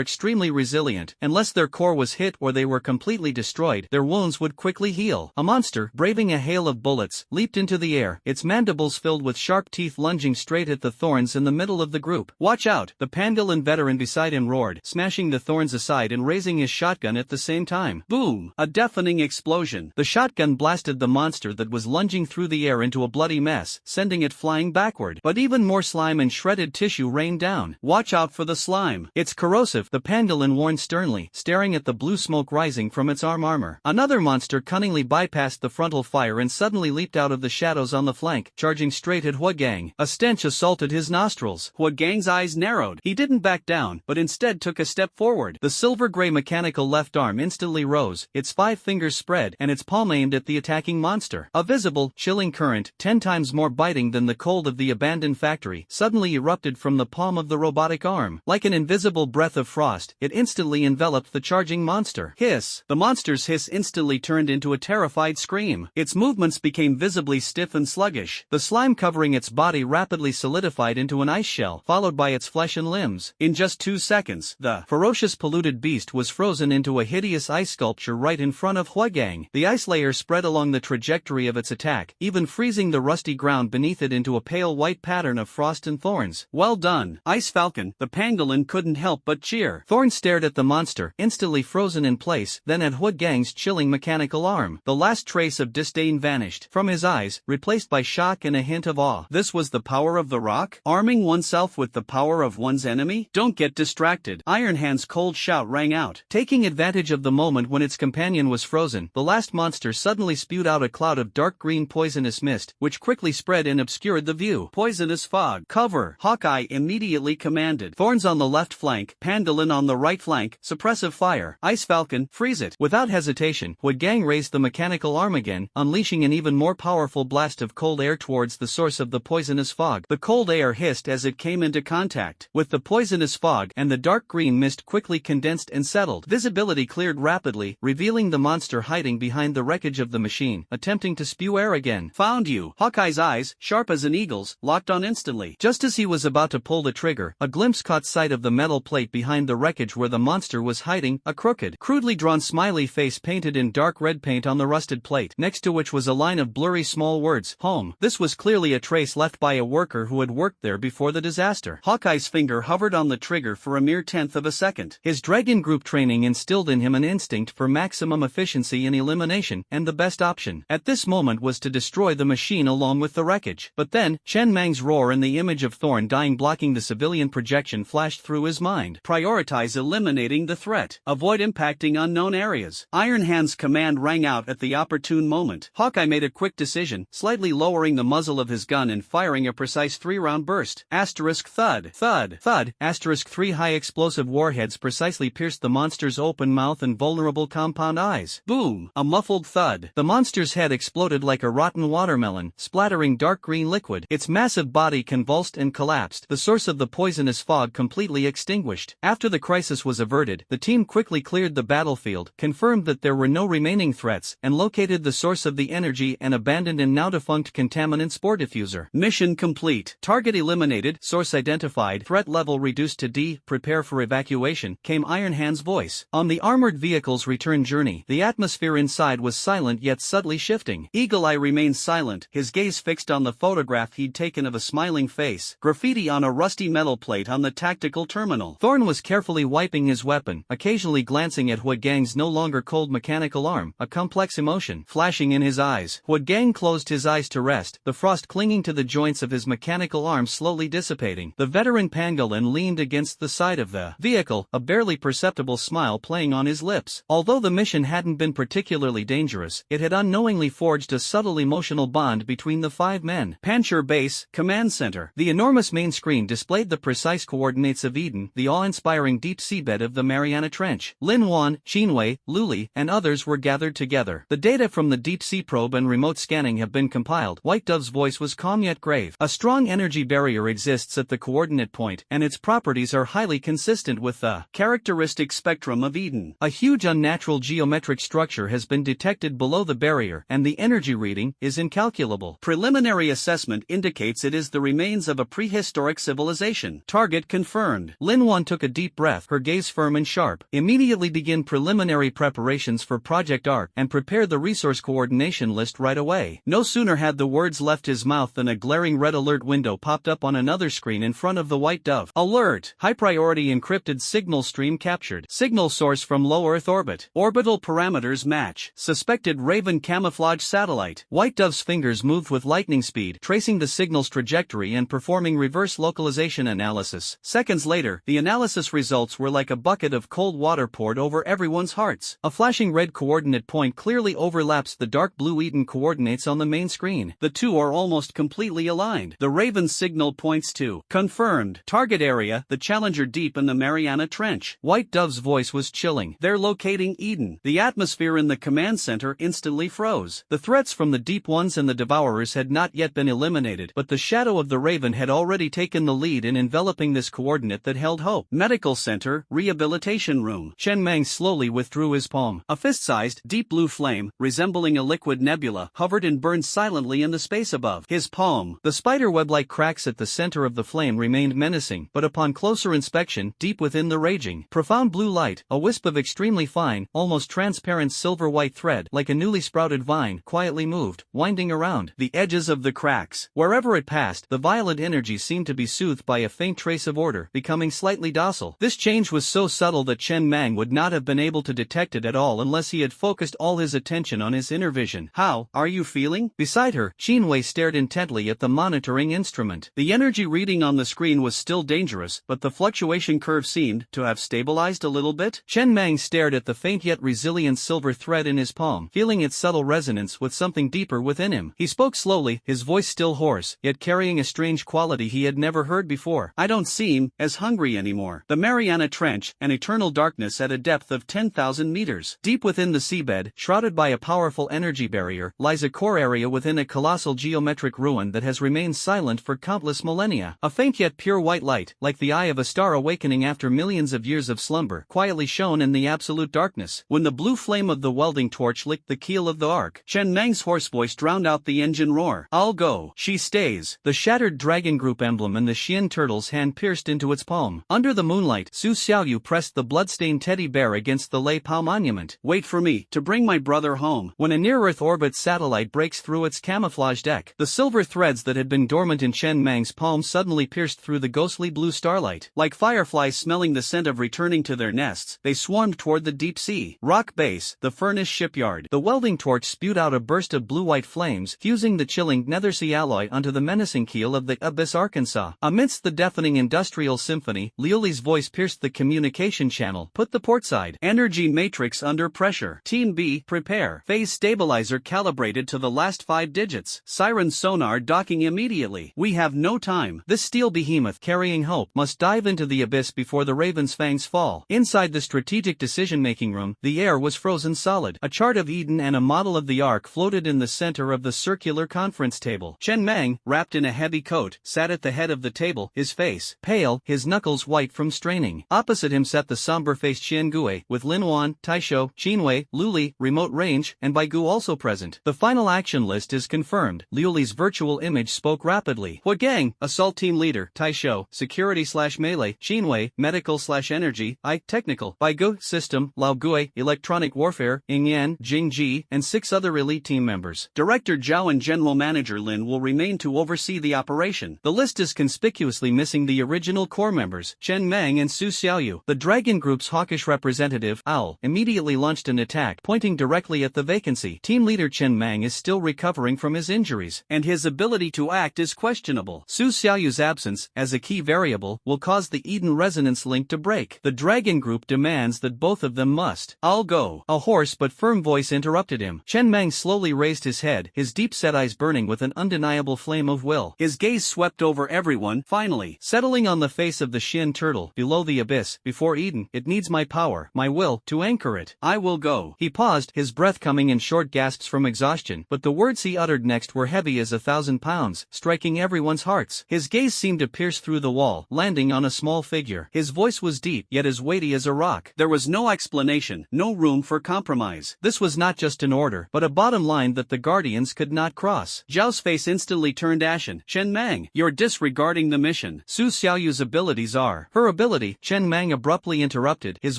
extremely resilient. Unless their core was hit or they were completely destroyed, their wounds would quickly heal. A monster, braving a hail of bullets, leaped into the air, its mandibles filled with sharp teeth lunging straight at the thorns in the middle of the group. Watch out! The pangolin veteran beside him roared, smashing the thorns aside and raising his shotgun at the same time. Boom! A deafening explosion. The shotgun blasted the monster that was lunging through the air into a bloody mess, sending it flying backward. But even more slime and shredded tissue rained down. Watch out for the slime. It's corrosive, the pangolin warned sternly, staring at the blue smoke rising from its armor. Another monster cunningly bypassed the frontal fire and suddenly leaped out of the shadows on the flank, charging straight at Huagang. A stench assaulted his nostrils. Huagang's eyes narrowed. He didn't back down, but instead took a step forward. The silver-gray mechanical left arm instantly rose, its 5 fingers spread, and its palm aimed at the attacking monster. A visible, chilling current, 10 times more biting than the cold of the abandoned factory, suddenly erupted from the palm of the robotic arm. Like an invisible breath of frost, it instantly enveloped the charging monster. Hiss! The monster's hiss instantly turned into a terrified scream. Its movements became visibly stiff and sluggish. The slime covering its body rapidly solidified into an ice shell, followed by its flesh and limbs. In just 2 seconds, the ferocious polluted beast was frozen into a hideous ice sculpture right in front of Huagang. The ice layer spread along the trajectory of its attack, even freezing the rusty ground beneath it into a pale white pattern of frost and thorns. Well done, Ice Falcon. The pangolin couldn't help but cheer. Thorn stared at the monster, instantly frozen in place, then at Huagang's chilling mechanical arm. The last trace of disdain vanished from his eyes, replaced by shock and a hint of awe. This was the power of the rock? Arming oneself with the power of one's enemy? Don't get distracted. Iron Hand's cold shout rang out. Taking advantage of the moment when its companion was frozen, the last monster suddenly spewed out a cloud of dark green poisonous mist, which quickly spread and obscured the view. Poisonous fog. Cover! Hawkeye immediately commanded. Thorns on the left flank, Pangolin on the right flank, suppressive fire. Ice Falcon, freeze it. Without hesitation, Huagang raised the mechanical arm again, unleashing an even more powerful blast of cold air towards the source of the poisonous fog. The cold air hissed as it came into contact with the poisonous fog, and the dark green mist quickly condensed and settled. Visibility cleared rapidly, revealing the monster hiding behind the wreckage of the machine, attempting to spew air again. Found you. Hawkeye's eyes, sharp as an eagle's, locked on instantly. Just as he was about to pull the trigger, a glimpse caught sight of the metal plate behind the wreckage where the monster was hiding, a crooked, crudely drawn smiley face painted in dark red paint on the rusted plate, next to which was a line of blurry small words, home. This was clearly a trace left by a worker who had worked there before the disaster. Hawkeye's finger hovered on the trigger for a mere 1/10 of a second. His Dragon Group training instilled in him an instinct for maximum efficiency and elimination, and the best option at this moment was to destroy the machine along with the wreckage. But then, Chen Mang's roar and the image of Thorn dying blocking the civilian projection flashed through his mind. Prioritize eliminating the threat. Avoid impacting unknown areas. Iron Hand's command rang out at the opportune moment. Hawkeye made a quick decision, slightly lowering the muzzle of his gun and firing a precise 3-round burst. Asterisk thud. Thud. Thud. Asterisk 3 high explosive warheads precisely pierced the monster's open mouth and vulnerable compound eyes. Boom. A muffled thud. The monster's head exploded like a rotten watermelon, splattering dark green liquid. Its massive body convulsed and collapsed, the source of the poisonous fog completely extinguished. After the crisis was averted, the team quickly cleared the battlefield, confirmed that there were no remaining threats, and located the source of the energy and abandoned and now defunct contaminant spore diffuser. Mission complete. Target eliminated, source identified, threat level reduced to D, prepare for evacuation, came Iron Hand's voice. On the armored vehicle's return journey, the atmosphere inside was silent yet subtly shifting. Eagle Eye remained silent, his gaze fixed on the photograph he'd taken of a smiling face, graffiti on a rusty metal plate on the tactical terminal. Thorn was carefully wiping his weapon, occasionally glancing at Huagang's no longer cold mechanical arm, a complex emotion flashing in his eyes. Huagang closed his eyes to rest, the frost clinging to the joints of his mechanical arm slowly dissipating. The veteran pangolin leaned against the side of the vehicle, a barely perceptible smile playing on his lips. Although the mission hadn't been particularly dangerous, it had unknowingly forged a subtle emotional bond between the 5 men. Pancher Base, Command Center. The enormous main screen displayed the precise coordinates of Eden, the awe-inspiring deep seabed of the Mariana Trench. Lin Wan, Qinwei, Luli, and others were gathered together. The data from the deep-sea probe and remote scanning have been compiled. White Dove's voice was calm yet grave. A strong energy barrier exists at the coordinate point, and its properties are highly consistent with the characteristic spectrum of Eden. A huge unnatural geometric structure has been detected below the barrier, and the energy reading is incalculable. Preliminary assessment indicates it is the remains of a prehistoric civilization. Target confirmed. Lin Wan took a deep breath, her gaze firm and sharp. Immediately begin preliminary preparations for Project Arc and prepare the resource coordination list right away. No sooner had the words left his mouth than a glaring red alert window popped up on another screen in front of the White Dove. Alert! High priority encrypted signal stream captured. Signal source from low Earth orbit. Orbital parameters match. Suspected Raven camouflage satellite. White Dove's fingers moved with lightning speed, tracing the signal's trajectory and performing reverse localization analysis. Seconds later, the analysis results were like a bucket of cold water poured over everyone's hearts. A flashing red coordinate point clearly overlaps the dark blue Eden coordinates on the main screen. The two are almost completely aligned. The Raven signal points to confirmed target area, the Challenger Deep in the Mariana Trench. White Dove's voice was chilling. They're locating Eden. The atmosphere in the command center instantly froze. The threats from the Deep Ones and the Devourers had not yet been eliminated, but the shadow of the Raven had already taken the lead in enveloping this coordinate that held hope. Medical Center, Rehabilitation Room. Chen Mang slowly withdrew his palm. A fist-sized, deep blue flame, resembling a liquid nebula, hovered and burned silently in the space above his palm. The spiderweb-like cracks at the center of the flame remained menacing, but upon closer inspection, deep within the raging, profound blue light, a wisp of extremely fine, almost transparent silver-white thread, like a newly sprouted vine, quietly moved, winding around the edges of the cracks. Wherever it passed, the violent energy seemed to be soothed by a faint trace of order, becoming slightly docile. This change was so subtle that Chen Mang would not have been able to detect it at all unless he had focused all his attention on his inner vision. How are you feeling? Beside her, Qinwei stared intently at the monitoring instrument. The energy reading on the screen was still dangerous, but the fluctuation curve seemed to have stabilized a little bit. Chen Mang stared at the faint yet resilient silver thread in his palm, feeling its subtle resonance with something deeper within him. He spoke slowly, his voice still hoarse, yet carrying a strange quality he had never heard before. I don't seem as hungry anymore. The Mariana Trench, an eternal darkness at a depth of 10,000 meters. Deep within the seabed, shrouded by a powerful energy barrier, lies a core area within a colossal geometric ruin that has remained silent for countless millennia. A faint yet pure white light, like the eye of a star awakening after millions of years of slumber, quietly shone in the absolute darkness. When the blue flame of the welding torch licked the keel of the arc, Chen Mang's hoarse voice drowned out the engine roar. I'll go. She stays. The shattered Dragon Group emblem and the Xian turtle's hand pierced into its palm. Under the moonlight, Su Xiaoyu pressed the bloodstained teddy bear against the Lei Pao monument. Wait for me to bring my brother home. When a near-Earth orbit satellite breaks through its camouflage deck, the silver threads that had been dormant in Chen Mang's palm suddenly pierced through the ghostly blue starlight. Like fireflies smelling the scent of returning to their nests, they swarmed toward the deep sea. Rock Base, the furnace shipyard. The welding torch spewed out a burst of blue-white flames, fusing the chilling nethersea alloy onto the menacing keel of the Abyss Arkansas. Amidst the deafening industrial symphony, Liuli's voice pierced the communication channel. Put the port side. Energy matrix under pressure. Team B, prepare. Phase stabilizer calibrated to the last 5 digits. Siren sonar docking immediately. We have no time. This steel behemoth carrying hope must dive into the abyss before the Raven's fangs fall. Inside the strategic decision-making room, the air was frozen solid. A chart of Eden and a model of the Ark floated in the center of the circular conference table. Chen Mang, wrapped in a heavy coat, sat at the head of the table, his face pale, his knuckles white from straining. Opposite him sat the somber-faced Xian Gui, with Lin Wan, Taisho, Qinwei, Luli, remote range, and Baigu also present. The final action list is confirmed. Liuli's virtual image spoke rapidly. What gang? Assault team leader, Taisho, security/melee, Qinwei, medical/energy, I, technical, Baigu, system, Lao Gui, electronic warfare, Ingyan, Jingji, and 6 other elite team members. Director Zhao and General Manager Lin will remain to oversee the operation. The list is conspicuously missing the original core members, Chen Mang and Su Xiaoyu. The Dragon Group's hawkish representative, Owl, immediately launched an attack, pointing directly at the vacancy. Team leader Chen Mang is still recovering from his injuries, and his ability to act is questionable. Su Xiaoyu's absence, as a key variable, will cause the Eden resonance link to break. The Dragon Group demands that both of them must. I'll go. A hoarse but firm voice interrupted him. Chen Mang slowly raised his head, his deep-set eyes burning with an undeniable flame of will. His gaze swept over everyone, finally, settling on the face of the Shin turtle. Below the abyss, before Eden, it needs my power, my will, to anchor it. I will go. He paused, his breath coming in short gasps from exhaustion, but the words he uttered next were heavy as 1,000 pounds, striking everyone's hearts. His gaze seemed to pierce through the wall, landing on a small figure. His voice was deep, yet as weighty as a rock. There was no explanation, no room for compromise. This was not just an order, but a bottom line that the Guardians could not cross. Zhao's face instantly turned ashen. Chen Mang, you're disregarding the mission. Su Xiaoyu's abilities are. Her ability, Chen Mang abruptly interrupted, his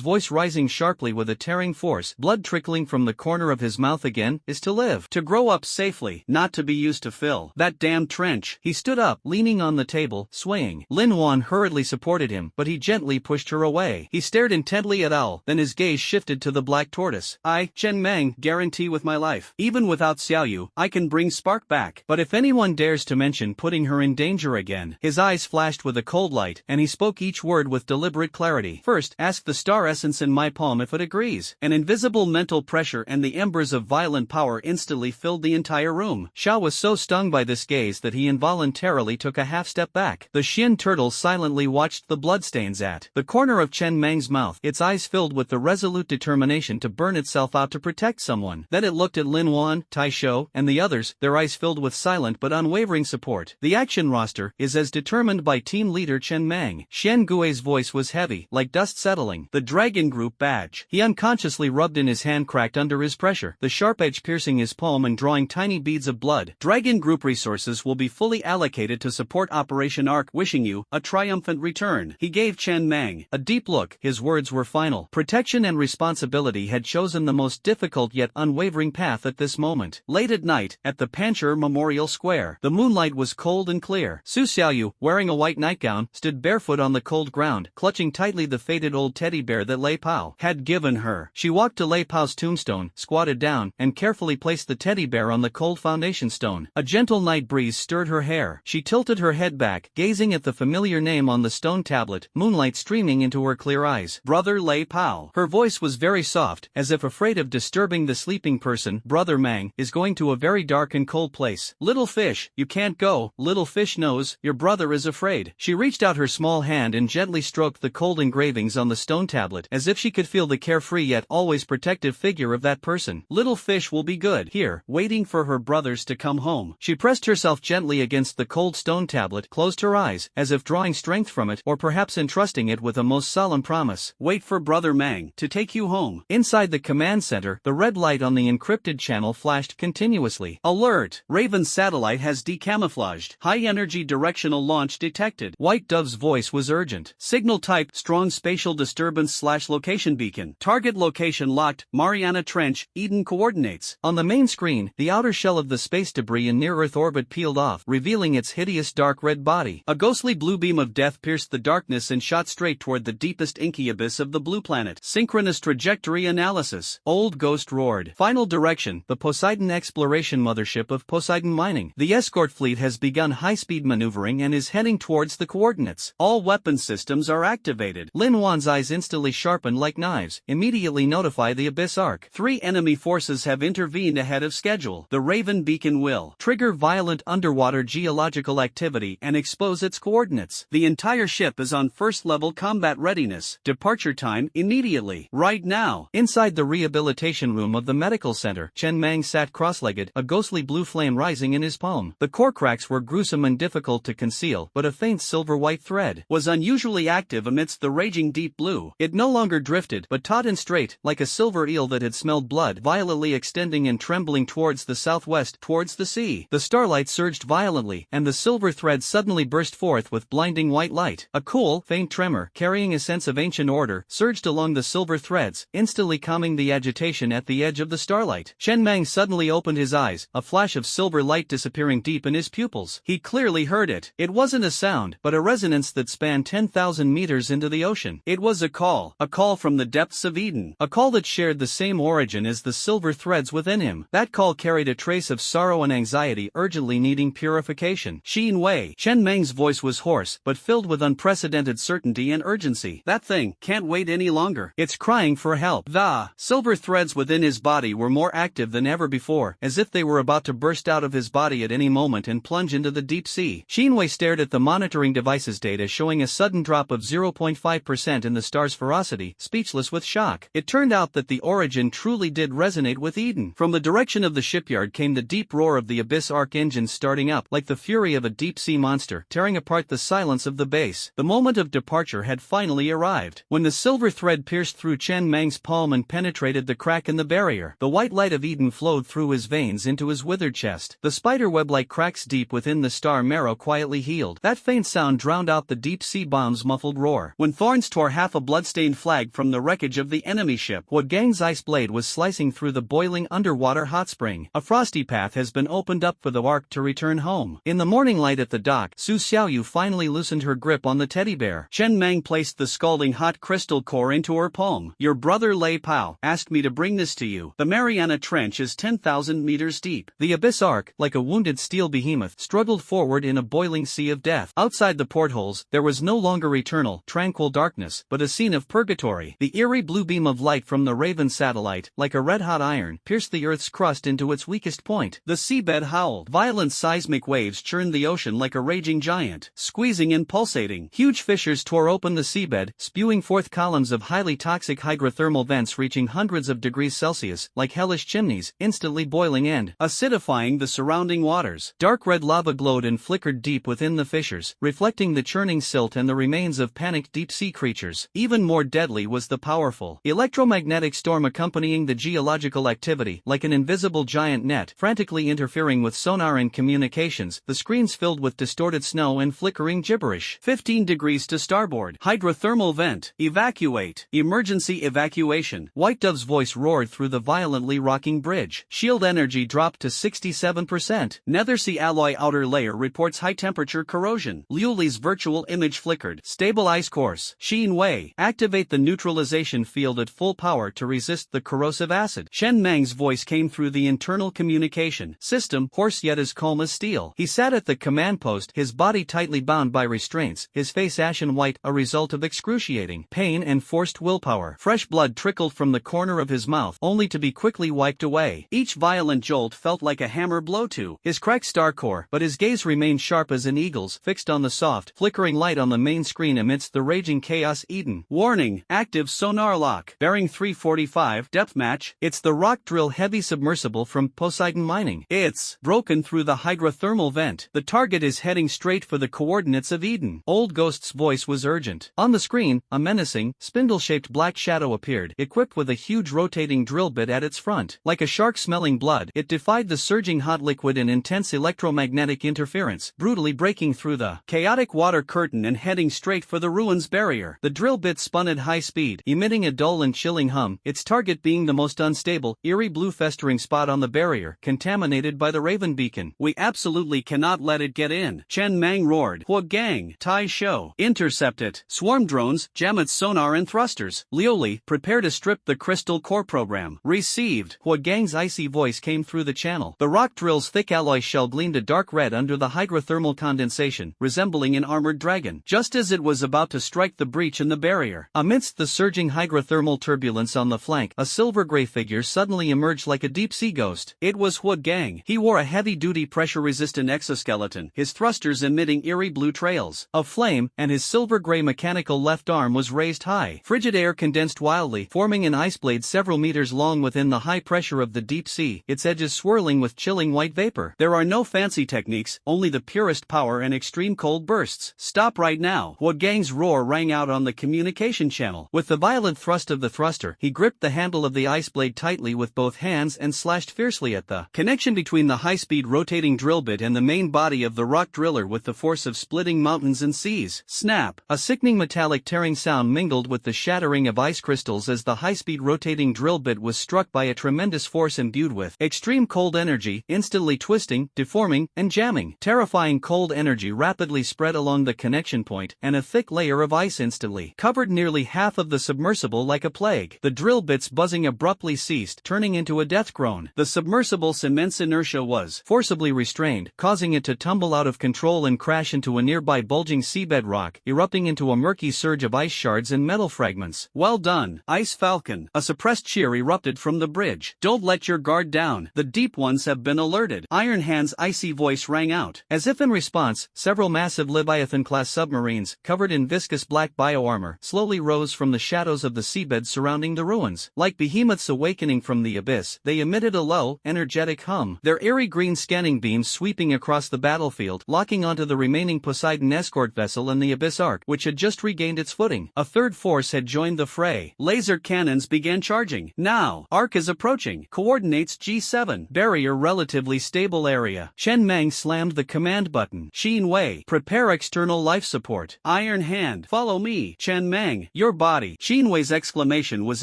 voice rising sharply with a tearing force, blood trickling from the corner of his mouth again, is to live. To grow up safely, not to be used to fill that damn trench. He stood up, leaning on the table, swaying. Lin Wan hurriedly supported him, but he gently pushed her away. He stared intently at Owl, then his gaze shifted to the black tortoise. I, Chen Mang, guarantee with my life. Even without Xiaoyu, I can bring Spark back. But if anyone dares to mention putting her in danger again. His eyes flashed with a cold light, and he spoke each word with deliberate clarity. First, ask the star essence in my palm if it agrees. An invisible mental pressure and the embers of violent power instantly filled the entire room. Xiao was so stung by this gaze that he involuntarily took a half step back. The Shin turtle silently watched the bloodstains at the corner of Chen Mang's mouth, its eyes filled with the resolute determination to burn itself out to protect someone. Then it looked at Lin Wan, Taisho, and the others, their eyes filled with silent but unwavering support. The action roster is as determined by team leader Chen Mang. Xian Gui's voice was heavy, like dust settling. The Dragon Group badge. He unconsciously rubbed in his hand cracked under his pressure, the sharp edge piercing his palm and drawing tiny beads of blood. Dragon Group resources will be fully allocated to support Operation Ark, wishing you a triumphant return. He gave Chen Mang a deep look. His words were final. Protection and responsibility had chosen the most difficult yet unwavering path at this moment. Late at night, at the Pancher Memorial Square, the moonlight was cold and clear. Su Xiaoyu, wearing a white nightgown, stood barefoot on the cold ground, clutching tightly the faded old teddy bear that Lei Pao had given her. She walked to Lei Pao's tombstone, squatted down, and carefully placed the teddy bear on the cold foundation stone. A gentle night breeze stirred her hair. She tilted her head back, gazing at the familiar name on the stone tablet, moonlight streaming into her clear eyes. Brother Lei Pao. Her voice was very soft, as if afraid of disturbing the sleeping person. Brother Mang is going to a very dark and cold place. Little fish, you can't go. Little fish knows, your brother is afraid. She reached out her small hand and gently stroked the cold engravings on the stone tablet, as if she could feel the carefree yet always protective figure of that person. Little fish will be good here, waiting for her brothers to come home. She pressed herself gently against the cold stone tablet, closed her eyes, as if drawing strength from it, or perhaps entrusting it with a most solemn promise. Wait for Brother Mang to take you home. Inside the command center, the red light on the encrypted channel flashed continuously. Alert! Raven's satellite has decamouflaged. High-energy directional launch detected. White Dove's voice was urgent. Signal type, strong spatial disturbance/location beacon. Target location locked, Mariana Trench, Eden coordinates. On the main screen, the outer shell of the space debris in near-Earth orbit peeled off, revealing its hideous dark red body. A ghostly blue beam of death pierced the darkness and shot straight toward the deepest inky abyss of the blue planet. Synchronous trajectory analysis. Old Ghost roared. Final direction, the Poseidon exploration mothership of Poseidon Mining. The escort fleet has begun high-speed maneuvering and is heading towards the coordinates. All All weapon systems are activated. Lin Wan's eyes instantly sharpened like knives. Immediately notify the Abyss Arc. 3 enemy forces have intervened ahead of schedule. The Raven Beacon will trigger violent underwater geological activity and expose its coordinates. The entire ship is on first-level combat readiness. Departure time immediately. Right now. Inside the rehabilitation room of the medical center, Chen Mang sat cross-legged, a ghostly blue flame rising in his palm. The core cracks were gruesome and difficult to conceal, but a faint silver-white thread was unusually active amidst the raging deep blue. It no longer drifted, but taut and straight, like a silver eel that had smelled blood, violently extending and trembling towards the southwest, towards the sea. The starlight surged violently, and the silver thread suddenly burst forth with blinding white light. A cool, faint tremor, carrying a sense of ancient order, surged along the silver threads, instantly calming the agitation at the edge of the starlight. Chen Mang suddenly opened his eyes, a flash of silver light disappearing deep in his pupils. He clearly heard it. It wasn't a sound, but a resonance that spanned 10,000 meters into the ocean. It was a call from the depths of Eden. A call that shared the same origin as the silver threads within him. That call carried a trace of sorrow and anxiety urgently needing purification. Xin Wei. Chen Meng's voice was hoarse, but filled with unprecedented certainty and urgency. That thing can't wait any longer. It's crying for help. The silver threads within his body were more active than ever before, as if they were about to burst out of his body at any moment and plunge into the deep sea. Xin Wei stared at the monitoring device's data showing a sudden drop of 0.5% in the star's ferocity, speechless with shock. It turned out that the origin truly did resonate with Eden. From the direction of the shipyard came the deep roar of the Abyss Arc engines starting up, like the fury of a deep-sea monster, tearing apart the silence of the base. The moment of departure had finally arrived. When the silver thread pierced through Chen Mang's palm and penetrated the crack in the barrier, the white light of Eden flowed through his veins into his withered chest. The spiderweb-like cracks deep within the star marrow quietly healed. That faint sound drowned out the deep-sea bomb's muffled roar. When thorns tore half a bloodstained flag from the wreckage of the enemy ship, Huo Gang's ice blade was slicing through the boiling underwater hot spring. A frosty path has been opened up for the Ark to return home. In the morning light at the dock, Su Xiaoyu finally loosened her grip on the teddy bear. Chen Mang placed the scalding hot crystal core into her palm. Your brother Lei Pao asked me to bring this to you. The Mariana Trench is 10,000 meters deep. The Abyss Arc, like a wounded steel behemoth, struggled forward in a boiling sea of death. Outside the portholes, there was no longer eternal, tranquil darkness, but a scene of purgatory. The eerie blue beam of light from the Raven satellite, like a red-hot iron, pierced the Earth's crust into its weakest point. The seabed howled. Violent seismic waves churned the ocean like a raging giant, squeezing and pulsating. Huge fissures tore open the seabed, spewing forth columns of highly toxic hydrothermal vents reaching hundreds of degrees Celsius, like hellish chimneys, instantly boiling and acidifying the surrounding waters. Dark red lava glowed and flickered deep within the fissures, reflecting the churning silt and the remains of panicked deep-sea creatures. Even more deadly was the powerful electromagnetic storm accompanying the geological activity, like an invisible giant net, frantically interfering with sonar and communications, the screens filled with distorted snow and flickering gibberish. 15 degrees to starboard. Hydrothermal vent. Evacuate. Emergency evacuation. White Dove's voice roared through the violently rocking bridge. Shield energy dropped to 67%. Nethersea alloy outer layer reports high temperature corrosion. Liu Li's virtual image flickered. Stable ice course. Xin Wei. Activate the neutralization field at full power to resist the corrosive acid. Chen Mang's voice came through the internal communication system, hoarse yet as calm as steel. He sat at the command post, his body tightly bound by restraints, his face ashen white, a result of excruciating pain and forced willpower. Fresh blood trickled from the corner of his mouth, only to be quickly wiped away. Each violent jolt felt like a hammer blow to his cracked star core, but his gaze remained sharp as an eagle's, fixed on the soft, flickering light on the main screen amidst the raging chaos. Eden. Warning, active sonar lock. Bearing 345, depth match. It's the rock drill heavy submersible from Poseidon Mining. It's broken through the hydrothermal vent. The target is heading straight for the coordinates of Eden. Old Ghost's voice was urgent. On the screen, a menacing, spindle-shaped black shadow appeared, equipped with a huge rotating drill bit at its front. Like a shark smelling blood, it defied the surging hot liquid and intense electromagnetic interference, brutally breaking through the chaotic water curtain and heading straight for the ruins barrier. The drill bit spun at high speed, emitting a dull and chilling hum, its target being the most unstable, eerie blue festering spot on the barrier, contaminated by the Raven Beacon. We absolutely cannot let it get in. Chen Mang roared. Huo Gang, Tai Shou, intercept it. Swarm drones, jam its sonar and thrusters. Liu Li, prepare to strip the crystal core program. Received. Huo Gang's icy voice came through the channel. The rock drill's thick alloy shell gleamed a dark red under the hydrothermal condensation, resembling an armored dragon. dragon, just as it was about to strike the breach in the barrier. Amidst the surging hydrothermal turbulence on the flank, a silver-gray figure suddenly emerged like a deep-sea ghost. It was Huod Gang. He wore a heavy-duty pressure-resistant exoskeleton, his thrusters emitting eerie blue trails of flame, and his silver-gray mechanical left arm was raised high. Frigid air condensed wildly, forming an ice blade several meters long within the high pressure of the deep sea, its edges swirling with chilling white vapor. There are no fancy techniques, only the purest power and extreme cold bursts. Stop right now! Huod Gang's roar rang out on the communication channel. With the violent thrust of the thruster, he gripped the handle of the ice blade tightly with both hands and slashed fiercely at the connection between the high-speed rotating drill bit and the main body of the rock driller with the force of splitting mountains and seas. Snap! A sickening metallic tearing sound mingled with the shattering of ice crystals as the high-speed rotating drill bit was struck by a tremendous force imbued with extreme cold energy, instantly twisting, deforming, and jamming. Terrifying cold energy rapidly spread along the connection point, and a thick layer of ice instantly covered nearly half of the submersible like a plague. The drill bit's buzzing abruptly ceased, turning into a death groan. The submersible's immense inertia was forcibly restrained, causing it to tumble out of control and crash into a nearby bulging seabed rock, erupting into a murky surge of ice shards and metal fragments. Well done, Ice Falcon! A suppressed cheer erupted from the bridge. Don't let your guard down. The deep ones have been alerted. Iron Hand's icy voice rang out. As if in response, several massive Leviathan-class submarines, covered in viscous black bioarmor, slowly rose from the shadows of the seabed surrounding the ruins. Like behemoths awakening from the abyss, they emitted a low, energetic hum, their eerie green scanning beams sweeping across the battlefield, locking onto the remaining Poseidon escort vessel and the Abyss Ark, which had just regained its footing. A third force had joined the fray. Laser cannons began charging. Now, Ark is approaching. Coordinates G7. Barrier relatively stable area. Chen Meng slammed the command button. Xin Wei, prepare external life support. Iron Hand, follow me. Chen Meng, your body. Xin Wei's exclamation was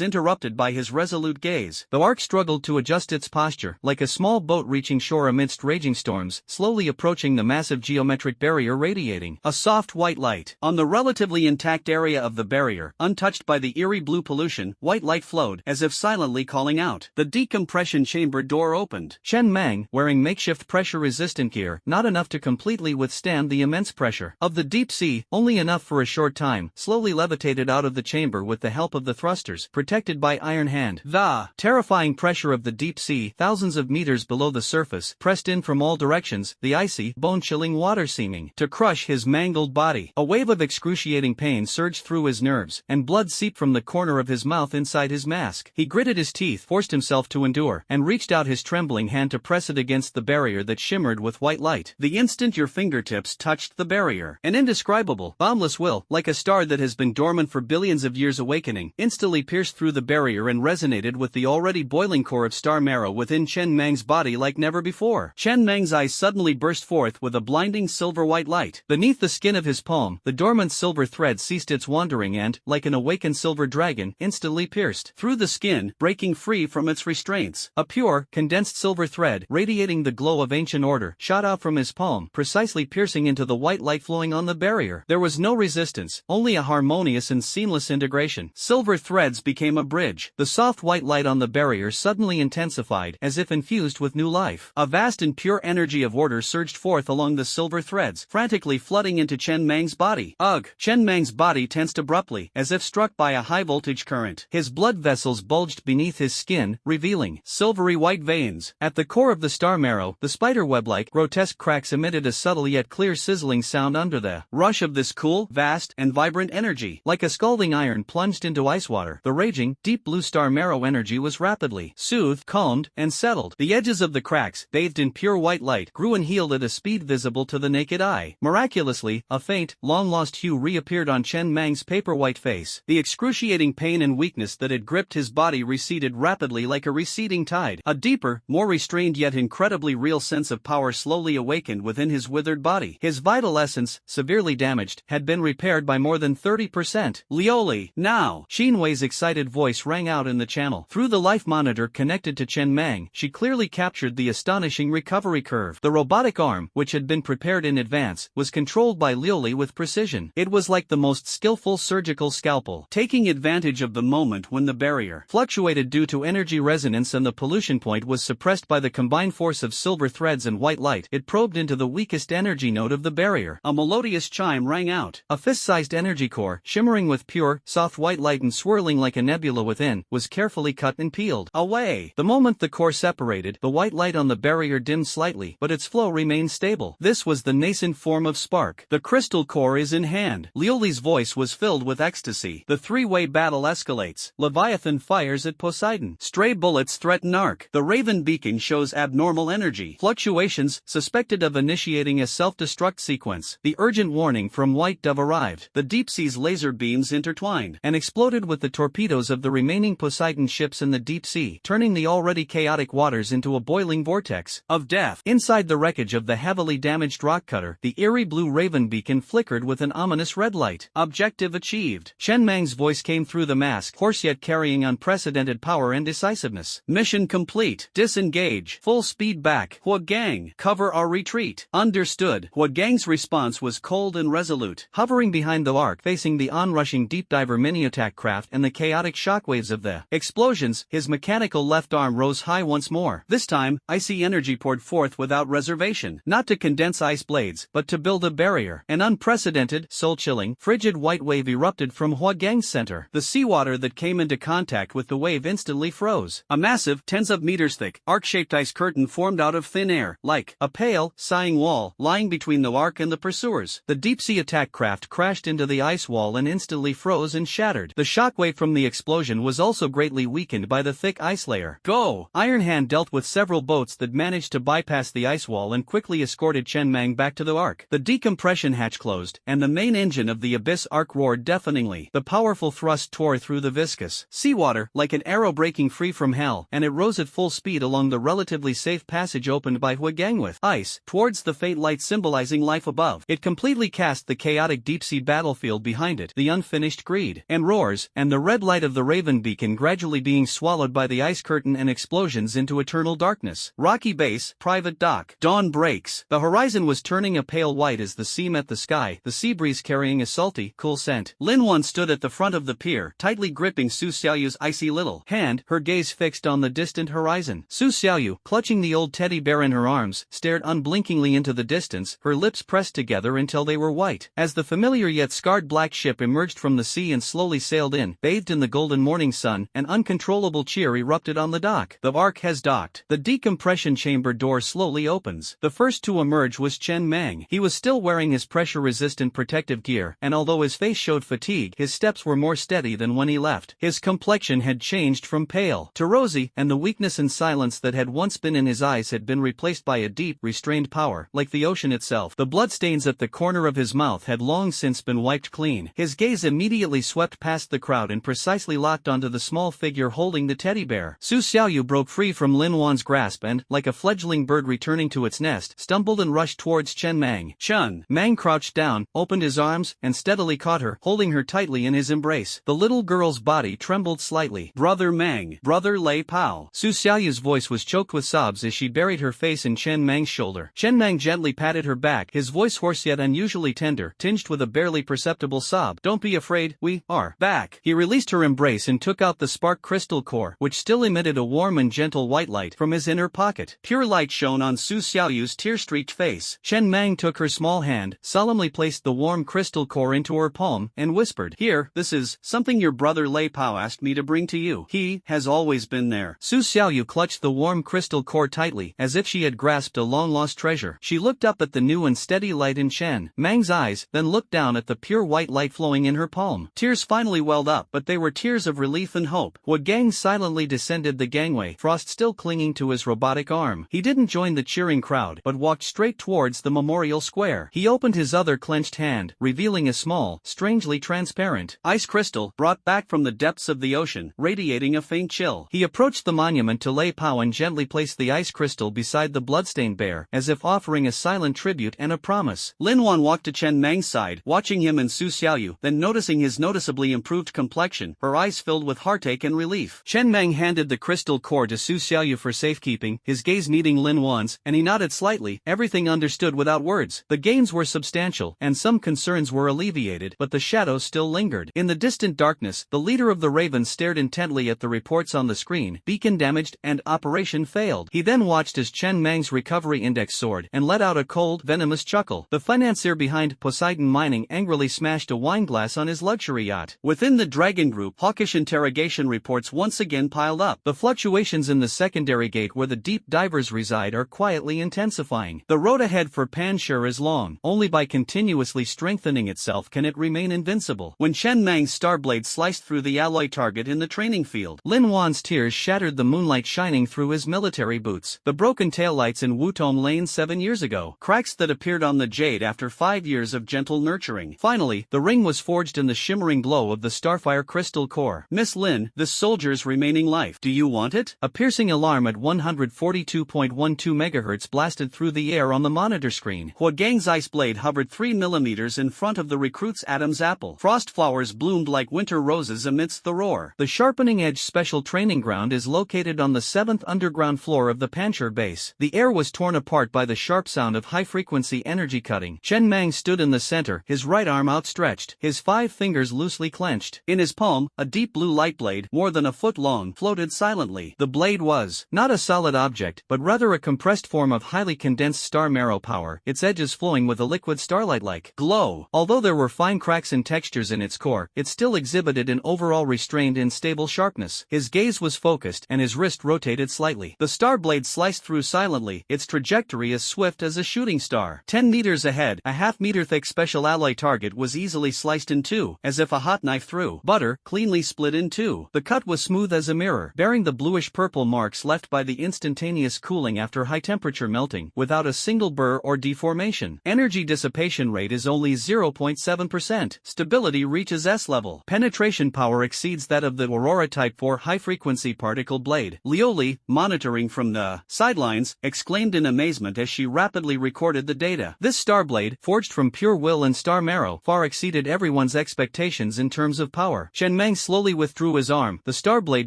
interrupted by his resolute gaze. The Ark struggled to adjust its posture, like a small boat reaching shore amidst raging storms, slowly approaching the massive geometric barrier radiating a soft white light. On the relatively intact area of the barrier, untouched by the eerie blue pollution, white light flowed, as if silently calling out. The decompression chamber door opened. Chen Meng, wearing makeshift pressure-resistant gear, not enough to completely withstand the immense pressure of the deep sea, only enough for a short time, slowly levitated out of the chamber with the help of the thrusters, protected by Iron Hand. The terrifying pressure of the deep sea, thousands of meters below the surface, pressed in from all directions, the icy, bone-chilling water seeming to crush his mangled body. A wave of excruciating pain surged through his nerves, and blood seeped from the corner of his mouth inside his mask. He gritted his teeth, forced himself to endure, and reached out his trembling hand to press it against the barrier that shimmered with white light. The instant your fingertips touched the barrier, an indescribable, boundless will, like a star that has been dormant for billions of years awakening, instantly pierced through the barrier and resonated with the already boiling core of star marrow within Chen Meng's body like never before. Chen Meng's eyes suddenly burst forth with a blinding silver-white light. Beneath the skin of his palm, the dormant silver thread ceased its wandering and, like an awakened silver dragon, instantly pierced through the skin, breaking free from its restraints. A pure, condensed silver thread, radiating the glow of ancient order, shot out from his palm, precisely piercing into the white light flowing on the barrier. There was no resistance, only a harmonious and seamless integration. Silver threads became a bridge. The soft white light on the barrier suddenly intensified, as if infused with new life. A vast and pure energy of order surged forth along the silver threads, frantically flooding into Chen Meng's body. Ugh! Chen Meng's body tensed abruptly, as if struck by a high-voltage current. His blood vessels bulged beneath his skin, revealing silvery white veins. At the core of the star marrow, the spiderweb-like, grotesque cracks emitted a subtle yet clear sizzling sound under the rush of this cool, vast, and vibrant energy. Like a scalding iron plunged into ice water, the raging, deep blue star marrow energy was rapidly soothed, calmed, and settled. The edges of the cracks, bathed in pure white light, grew and healed at a speed visible to the naked eye. Miraculously, a faint, long-lost hue reappeared on Chen Meng's paper-white face. The excruciating pain and weakness that had gripped his body receded rapidly like a receding tide. A deeper, more restrained yet incredibly real sense of power slowly awakened within his withered body. His vital essence, severely damaged, had been repaired by more than 30%. Lioli, now! Xin Wei's excited voice rang out in the channel. Through the life monitor connected to Chen Meng, she clearly captured the astonishing recovery curve. The robotic arm, which had been prepared in advance, was controlled by Lioli with precision. It was like the most skillful surgical scalpel. Taking advantage of the moment when the barrier fluctuated due to energy resonance and the pollution point was suppressed by the combined force of silver threads and white light, it probed into the weakest energy node of the barrier. A melodious melodious chime rang out. A fist-sized energy core, shimmering with pure, soft white light and swirling like a nebula within, was carefully cut and peeled away. The moment the core separated, the white light on the barrier dimmed slightly, but its flow remained stable. This was the nascent form of spark. The crystal core is in hand. Liuli's voice was filled with ecstasy. The three-way battle escalates. Leviathan fires at Poseidon. Stray bullets threaten Ark. The Raven beacon shows abnormal energy Fluctuations, suspected of initiating a self-destruct sequence. The urgent warning from White Dove arrived. The deep sea's laser beams intertwined and exploded with the torpedoes of the remaining Poseidon ships in the deep sea, turning the already chaotic waters into a boiling vortex of death. Inside the wreckage of the heavily damaged rock cutter, the eerie blue Raven beacon flickered with an ominous red light. Objective achieved. Chen Mang's voice came through the mask, hoarse yet carrying unprecedented power and decisiveness. Mission complete. Disengage. Full speed back. Hua Gang, cover our retreat. Understood. Hua Gang's response was cold and resolute. Hovering behind the Ark, facing the onrushing deep diver mini-attack craft and the chaotic shockwaves of the explosions, his mechanical left arm rose high once more. This time, icy energy poured forth without reservation, not to condense ice blades, but to build a barrier. An unprecedented, soul-chilling, frigid white wave erupted from Hua Gang's center. The seawater that came into contact with the wave instantly froze. A massive, tens of meters thick, arc-shaped ice curtain formed out of thin air, like a pale, sighing wall, lying between the Ark and the pursuers. The deep-sea attack craft crashed into the ice wall and instantly froze and shattered. The shockwave from the explosion was also greatly weakened by the thick ice layer. Go! Iron Hand dealt with several boats that managed to bypass the ice wall and quickly escorted Chen Mang back to the Ark. The decompression hatch closed, and the main engine of the Abyss Ark roared deafeningly. The powerful thrust tore through the viscous seawater like an arrow breaking free from hell, and it rose at full speed along the relatively safe passage opened by Hua Gang with ice towards the faint light symbolizing life above. It completely cast the chaotic deep-sea battlefield behind it, the unfinished greed and roars, and the red light of the Raven beacon gradually being swallowed by the ice curtain and explosions into eternal darkness. Rocky Base, private dock. Dawn breaks. The horizon was turning a pale white as the sea met the sky, the sea breeze carrying a salty, cool scent. Lin Wan stood at the front of the pier, tightly gripping Su Xiaoyu's icy little hand, her gaze fixed on the distant horizon. Su Xiaoyu, clutching the old teddy bear in her arms, stared unblinkingly into the distance, her lips pressed together until they were white. As the familiar yet scarred black ship emerged from the sea and slowly sailed in, bathed in the golden morning sun, an uncontrollable cheer erupted on the dock. The Ark has docked. The decompression chamber door slowly opens. The first to emerge was Chen Mang. He was still wearing his pressure-resistant protective gear, and although his face showed fatigue, his steps were more steady than when he left. His complexion had changed from pale to rosy, and the weakness and silence that had once been in his eyes had been replaced by a deep, restrained power, like the ocean itself. The bloodstains at the corner of his mouth had long since been wiped clean. His gaze immediately swept past the crowd and precisely locked onto the small figure holding the teddy bear. Su Xiaoyu broke free from Lin Wan's grasp and, like a fledgling bird returning to its nest, stumbled and rushed towards Chen Mang. Chun! Mang crouched down, opened his arms, and steadily caught her, holding her tightly in his embrace. The little girl's body trembled slightly. Brother Mang, Brother Lei Pao. Su Xiaoyu's voice was choked with sobs as she buried her face in Chen Mang's shoulder. Chen Mang gently patted her back, his voice hoarse yet unusually tender, tinged with a barely perceptible sob. Don't be afraid, we are back. He released her embrace and took out the spark crystal core, which still emitted a warm and gentle white light, from his inner pocket. Pure light shone on Su Xiaoyu's tear-streaked face. Chen Mang took her small hand, solemnly placed the warm crystal core into her palm, and whispered, "Here, this is something your brother Lei Pao asked me to bring to you. He has always been there." Su Xiaoyu clutched the warm crystal core tightly, as if she had grasped a long-lost treasure. She looked up at the new and steady light in Chen Mang's eyes, then looked down at the pure white light flowing in her palm. Tears finally welled up, but they were tears of relief and hope. Hua Gang silently descended the gangway, Frost still clinging to his robotic arm. He didn't join the cheering crowd, but walked straight towards the memorial square. He opened his other clenched hand, revealing a small, strangely transparent ice crystal, brought back from the depths of the ocean, radiating a faint chill. He approached the monument to Lei Pao and gently placed the ice crystal beside the bloodstained bear, as if offering a silent tribute and a promise. Lin Wan walked to Chen Mang's side, watching him and Su Xiaoyu, then noticing his noticeably improved complexion, her eyes filled with heartache and relief. Chen Mang handed the crystal core to Su Xiaoyu for safekeeping, his gaze meeting Lin Wan's, and he nodded slightly, everything understood without words. The gains were substantial, and some concerns were alleviated, but the shadows still lingered. In the distant darkness, the leader of the Ravens stared intently at the reports on the screen, beacon damaged, and operation failed. He then watched as Chen Mang's recovery index soared, and let out a cold, venomous chuckle. The financier financier behind Poseidon Mining angrily smashed a wineglass on his luxury yacht. Within the Dragon Group, hawkish interrogation reports once again piled up. The fluctuations in the secondary gate where the deep divers reside are quietly intensifying. The road ahead for Panshur is long. Only by continuously strengthening itself can it remain invincible. When Chen Mang's starblade sliced through the alloy target in the training field, Lin Wan's tears shattered the moonlight shining through his military boots. The broken taillights in Wutong Lane 7 years ago. Cracks that appeared on the jade after 5 years of gentle nurturing. Finally, the ring was forged in the shimmering glow of the Starfire crystal core. Miss Lin, this soldier's remaining life. Do you want it? A piercing alarm at 142.12 MHz blasted through the air on the monitor screen. Hua Gang's ice blade hovered 3 millimeters in front of the recruit's Adam's apple. Frost flowers bloomed like winter roses amidst the roar. The Sharpening Edge Special Training Ground is located on the 7th underground floor of the Panshur base. The air was torn apart by the sharp sound of high-frequency energy cutting. Chen Mang stood in the center, his right arm outstretched, his 5 fingers loosely clenched. In his palm, a deep blue light blade, more than a foot long, floated silently. The blade was not a solid object, but rather a compressed form of highly condensed star marrow power, its edges flowing with a liquid starlight-like glow. Although there were fine cracks and textures in its core, it still exhibited an overall restrained and stable sharpness. His gaze was focused, and his wrist rotated slightly. The star blade sliced through silently, its trajectory as swift as a shooting star. 10 meters ahead, a half-meter thick special alloy target was easily sliced in two, as if a hot knife through butter, cleanly split in two. The cut was smooth as a mirror, bearing the bluish-purple marks left by the instantaneous cooling after high-temperature melting, without a single burr or deformation. Energy dissipation rate is only 0.7%. Stability reaches S level. Penetration power exceeds that of the Aurora Type 4 high-frequency particle blade. Lioli, monitoring from the sidelines, exclaimed in amazement as she rapidly recorded the data. This starblade, forged from pure will and star marrow, far exceeded everyone's expectations in terms of power. Chen Meng slowly withdrew his arm, the starblade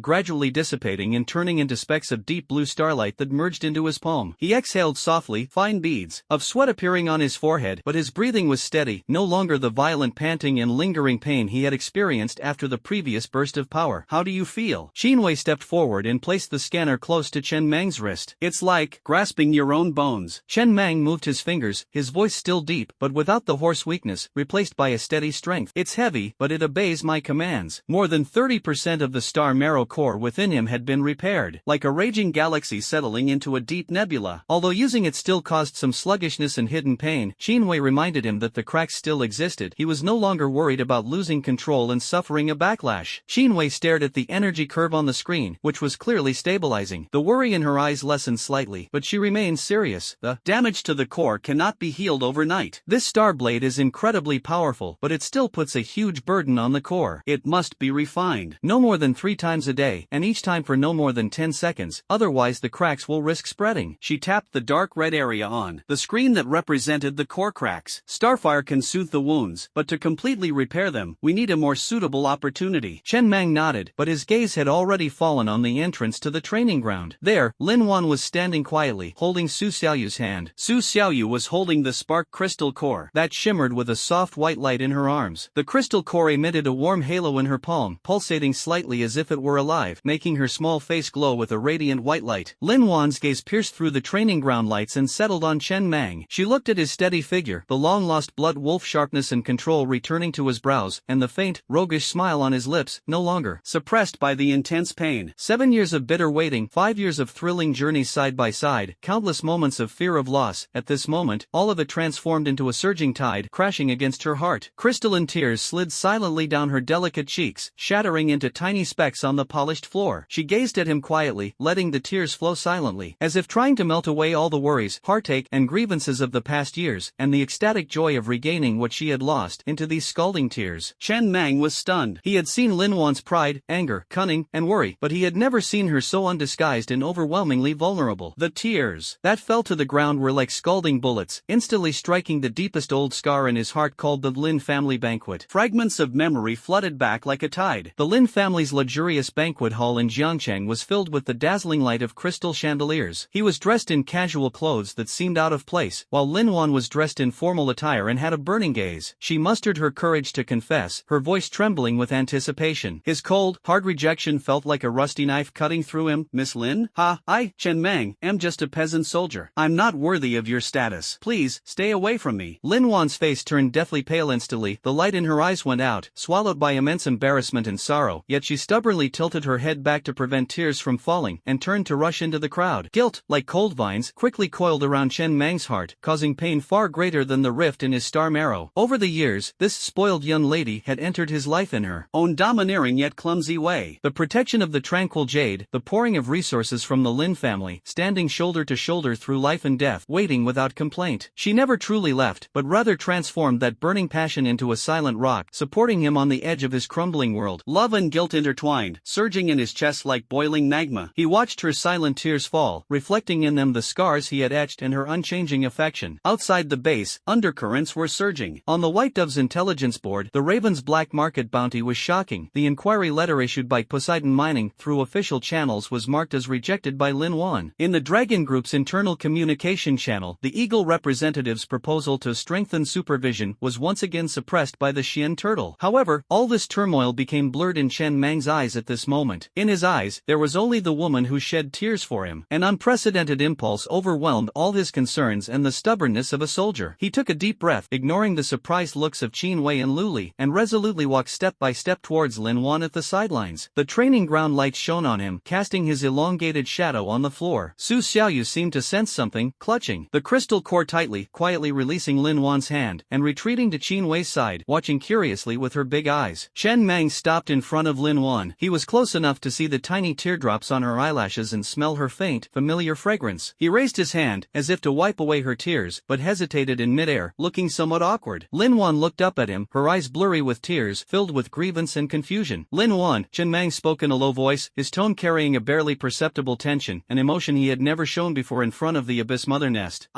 gradually dissipating and turning into specks of deep blue starlight that merged into his palm. He exhaled softly, fine beads of sweat appearing on his forehead, but his breathing was steady, no longer the violent panting and lingering pain he had experienced after the previous burst of power. How do you feel? Xinwei stepped forward and placed the scanner close to Chen Meng's wrist. It's like grasping your own bones. Chen Meng moved his fingers, his voice still deep, but without the hoarse weakness, replaced by a steady strength. It's heavy, but it obeys my commands. More than 30% of the star marrow core within him had been repaired. Like a raging galaxy settling into a deep nebula. Although using it still caused some sluggishness and hidden pain, Xinwei reminded him that the cracks still existed. He was no longer worried about losing control and suffering a backlash. Xinwei stared at the energy curve on the screen, which was clearly stabilizing. The worry in her eyes lessened slightly, but she remained serious. The damage to the core cannot be healed overnight. This star blade is incredibly powerful, but it still puts a huge burden on the core. It must be refined. No more than 3 times a day, and each time for no more than 10 seconds, otherwise the cracks will risk spreading. She tapped the dark red area on the screen that represented the core cracks. Starfire can soothe the wounds, but to completely repair them, we need a more suitable opportunity. Chen Mang nodded, but his gaze had already fallen on the entrance to the training ground. There, Lin Wan was standing quietly, holding Su Xiaoyu's hand. Su Xiaoyu was holding the spark crystal core that shimmered with a soft white light in her arms. The crystal core emitted a warm halo in her palm, pulsating slightly as if it were alive, making her small face glow with a radiant white light. Lin Wan's gaze pierced through the training ground lights and settled on Chen Mang. She looked at his steady figure, the long-lost blood wolf sharpness and control returning to his brows, and the faint, roguish smile on his lips, no longer suppressed by the intense pain. 7 years of bitter waiting, 5 years of thrilling journeys side by side, countless moments of fear of loss. At this moment, all of it transformed into a surging tide, crashing against her heart. Crystalline tears slid silently down her delicate cheeks, shattering into tiny specks on the polished floor. She gazed at him quietly, letting the tears flow silently, as if trying to melt away all the worries, heartache, and grievances of the past years, and the ecstatic joy of regaining what she had lost, into these scalding tears. Chen Mang was stunned. He had seen Lin Wan's pride, anger, cunning, and worry, but he had never seen her so undisguised and overwhelmingly vulnerable. The tears that fell to the ground were like scalding bullets, instantly striking the deepest old scar in his heart called the Lin family banquet. Fragments of memory flooded back like a tide. The Lin family's luxurious banquet hall in Jiangcheng was filled with the dazzling light of crystal chandeliers. He was dressed in casual clothes that seemed out of place, while Lin Wan was dressed in formal attire and had a burning gaze. She mustered her courage to confess, her voice trembling with anticipation. His cold, hard rejection felt like a rusty knife cutting through him. Miss Lin? I, Chen Mang, am just a peasant soldier. I'm not worthy of your status. Please, stay away from from me. Lin Wan's face turned deathly pale instantly, the light in her eyes went out, swallowed by immense embarrassment and sorrow, yet she stubbornly tilted her head back to prevent tears from falling, and turned to rush into the crowd. Guilt, like cold vines, quickly coiled around Chen Mang's heart, causing pain far greater than the rift in his star marrow. Over the years, this spoiled young lady had entered his life in her own domineering yet clumsy way. The protection of the tranquil jade, the pouring of resources from the Lin family, standing shoulder to shoulder through life and death, waiting without complaint. She never truly left, but rather transformed that burning passion into a silent rock, supporting him on the edge of his crumbling world. Love and guilt intertwined, surging in his chest like boiling magma. He watched her silent tears fall, reflecting in them the scars he had etched and her unchanging affection. Outside the base, undercurrents were surging. On the White Dove's intelligence board, the Raven's black market bounty was shocking. The inquiry letter issued by Poseidon Mining through official channels was marked as rejected by Lin Wan. In the Dragon Group's internal communication channel, the Eagle representative's proposal to strengthen supervision was once again suppressed by the Xian turtle. However, all this turmoil became blurred in Chen Mang's eyes at this moment. In his eyes, there was only the woman who shed tears for him. An unprecedented impulse overwhelmed all his concerns and the stubbornness of a soldier. He took a deep breath, ignoring the surprised looks of Qin Wei and Luli, and resolutely walked step by step towards Lin Wan at the sidelines. The training ground lights shone on him, casting his elongated shadow on the floor. Su Xiaoyu seemed to sense something, clutching the crystal core tightly, quietly releasing Lin Wan's hand, and retreating to Qin Wei's side, watching curiously with her big eyes. Chen Mang stopped in front of Lin Wan. He was close enough to see the tiny teardrops on her eyelashes and smell her faint, familiar fragrance. He raised his hand, as if to wipe away her tears, but hesitated in midair, looking somewhat awkward. Lin Wan looked up at him, her eyes blurry with tears, filled with grievance and confusion. Lin Wan, Chen Mang spoke in a low voice, his tone carrying a barely perceptible tension, an emotion he had never shown before in front of the Abyss Mother Nest.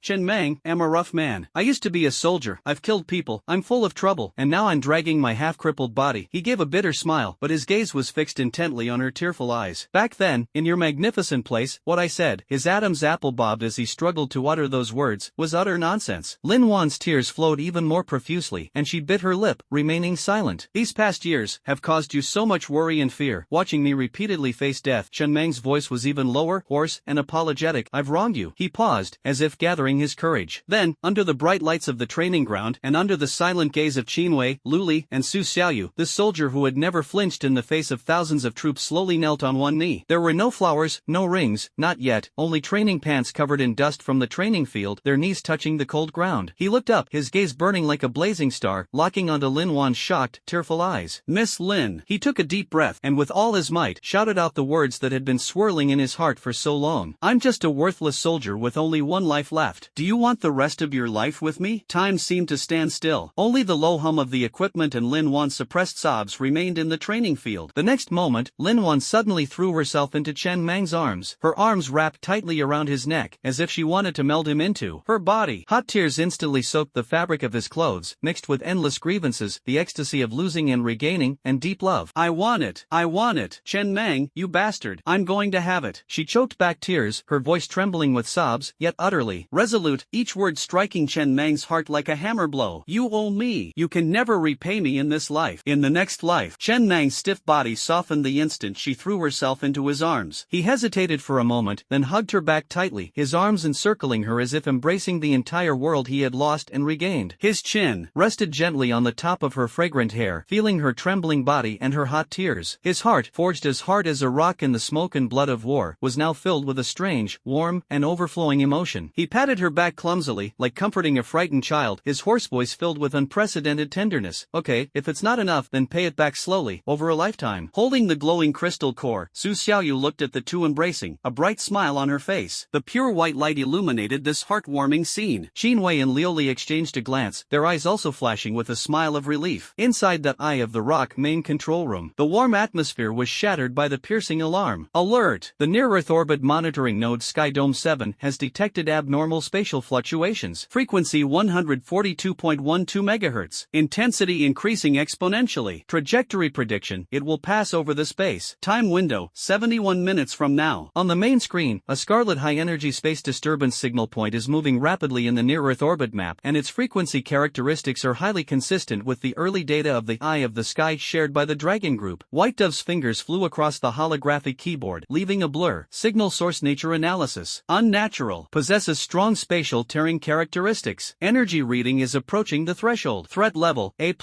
Chen Mang, am a rough man. I used to be a soldier, I've killed people, I'm full of trouble, and now I'm dragging my half-crippled body. He gave a bitter smile, but his gaze was fixed intently on her tearful eyes. Back then, in your magnificent place, what I said, his Adam's apple bobbed as he struggled to utter those words, was utter nonsense. Lin Wan's tears flowed even more profusely, and she bit her lip, remaining silent. These past years have caused you so much worry and fear, watching me repeatedly face death. Chen Mang's voice was even lower, hoarse, and apologetic. I've wronged you. He paused, as if gathering his courage. Then, under the bright lights of the training ground, and under the silent gaze of Qin Wei, Luli, and Su Xiaoyu, this soldier who had never flinched in the face of thousands of troops slowly knelt on one knee. There were no flowers, no rings, not yet, only training pants covered in dust from the training field, their knees touching the cold ground. He looked up, his gaze burning like a blazing star, locking onto Lin Wan's shocked, tearful eyes. Miss Lin. He took a deep breath, and with all his might, shouted out the words that had been swirling in his heart for so long. I'm just a worthless soldier with only one life left. Do you want the rest of your life with me? Time seemed to stand still. Only the low hum of the equipment and Lin Wan's suppressed sobs remained in the training field. The next moment, Lin Wan suddenly threw herself into Chen Mang's arms, her arms wrapped tightly around his neck, as if she wanted to meld him into her body. Hot tears instantly soaked the fabric of his clothes, mixed with endless grievances, the ecstasy of losing and regaining, and deep love. I want it. I want it. Chen Mang, you bastard. I'm going to have it. She choked back tears, her voice trembling with sobs, yet utterly resolute, each word striking Chen Mang's heart like a hammer blow. You owe me. You can never repay me in this life. In the next life. Chen Mang's stiff body softened the instant she threw herself into his arms. He hesitated for a moment, then hugged her back tightly, his arms encircling her as if embracing the entire world he had lost and regained. His chin rested gently on the top of her fragrant hair, feeling her trembling body and her hot tears. His heart, forged as hard as a rock in the smoke and blood of war, was now filled with a strange, warm, and overflowing emotion. He patted her back clumsily, like comforting a frightened child, his hoarse voice filled with unprecedented tenderness. Okay, if it's not enough, then pay it back slowly, over a lifetime. Holding the glowing crystal core, Su Xiaoyu looked at the two embracing, a bright smile on her face. The pure white light illuminated this heartwarming scene. Qin Wei and Liuli exchanged a glance, their eyes also flashing with a smile of relief. Inside the Eye of the Rock main control room, the warm atmosphere was shattered by the piercing alarm. Alert! The near-Earth orbit monitoring node Skydome 7 has detected abnormal spatial fluctuations. Frequency 142.12 MHz. Intensity increasing exponentially. Trajectory prediction, it will pass over the space. Time window, 71 minutes from now. On the main screen, a scarlet high-energy space disturbance signal point is moving rapidly in the near-Earth orbit map, and its frequency characteristics are highly consistent with the early data of the Eye of the Sky shared by the Dragon Group. White Dove's fingers flew across the holographic keyboard, leaving a blur. Signal source nature analysis. Unnatural. Possesses strong spatial tearing characteristics. characteristics. Energy reading is approaching the threshold. Threat level, A+.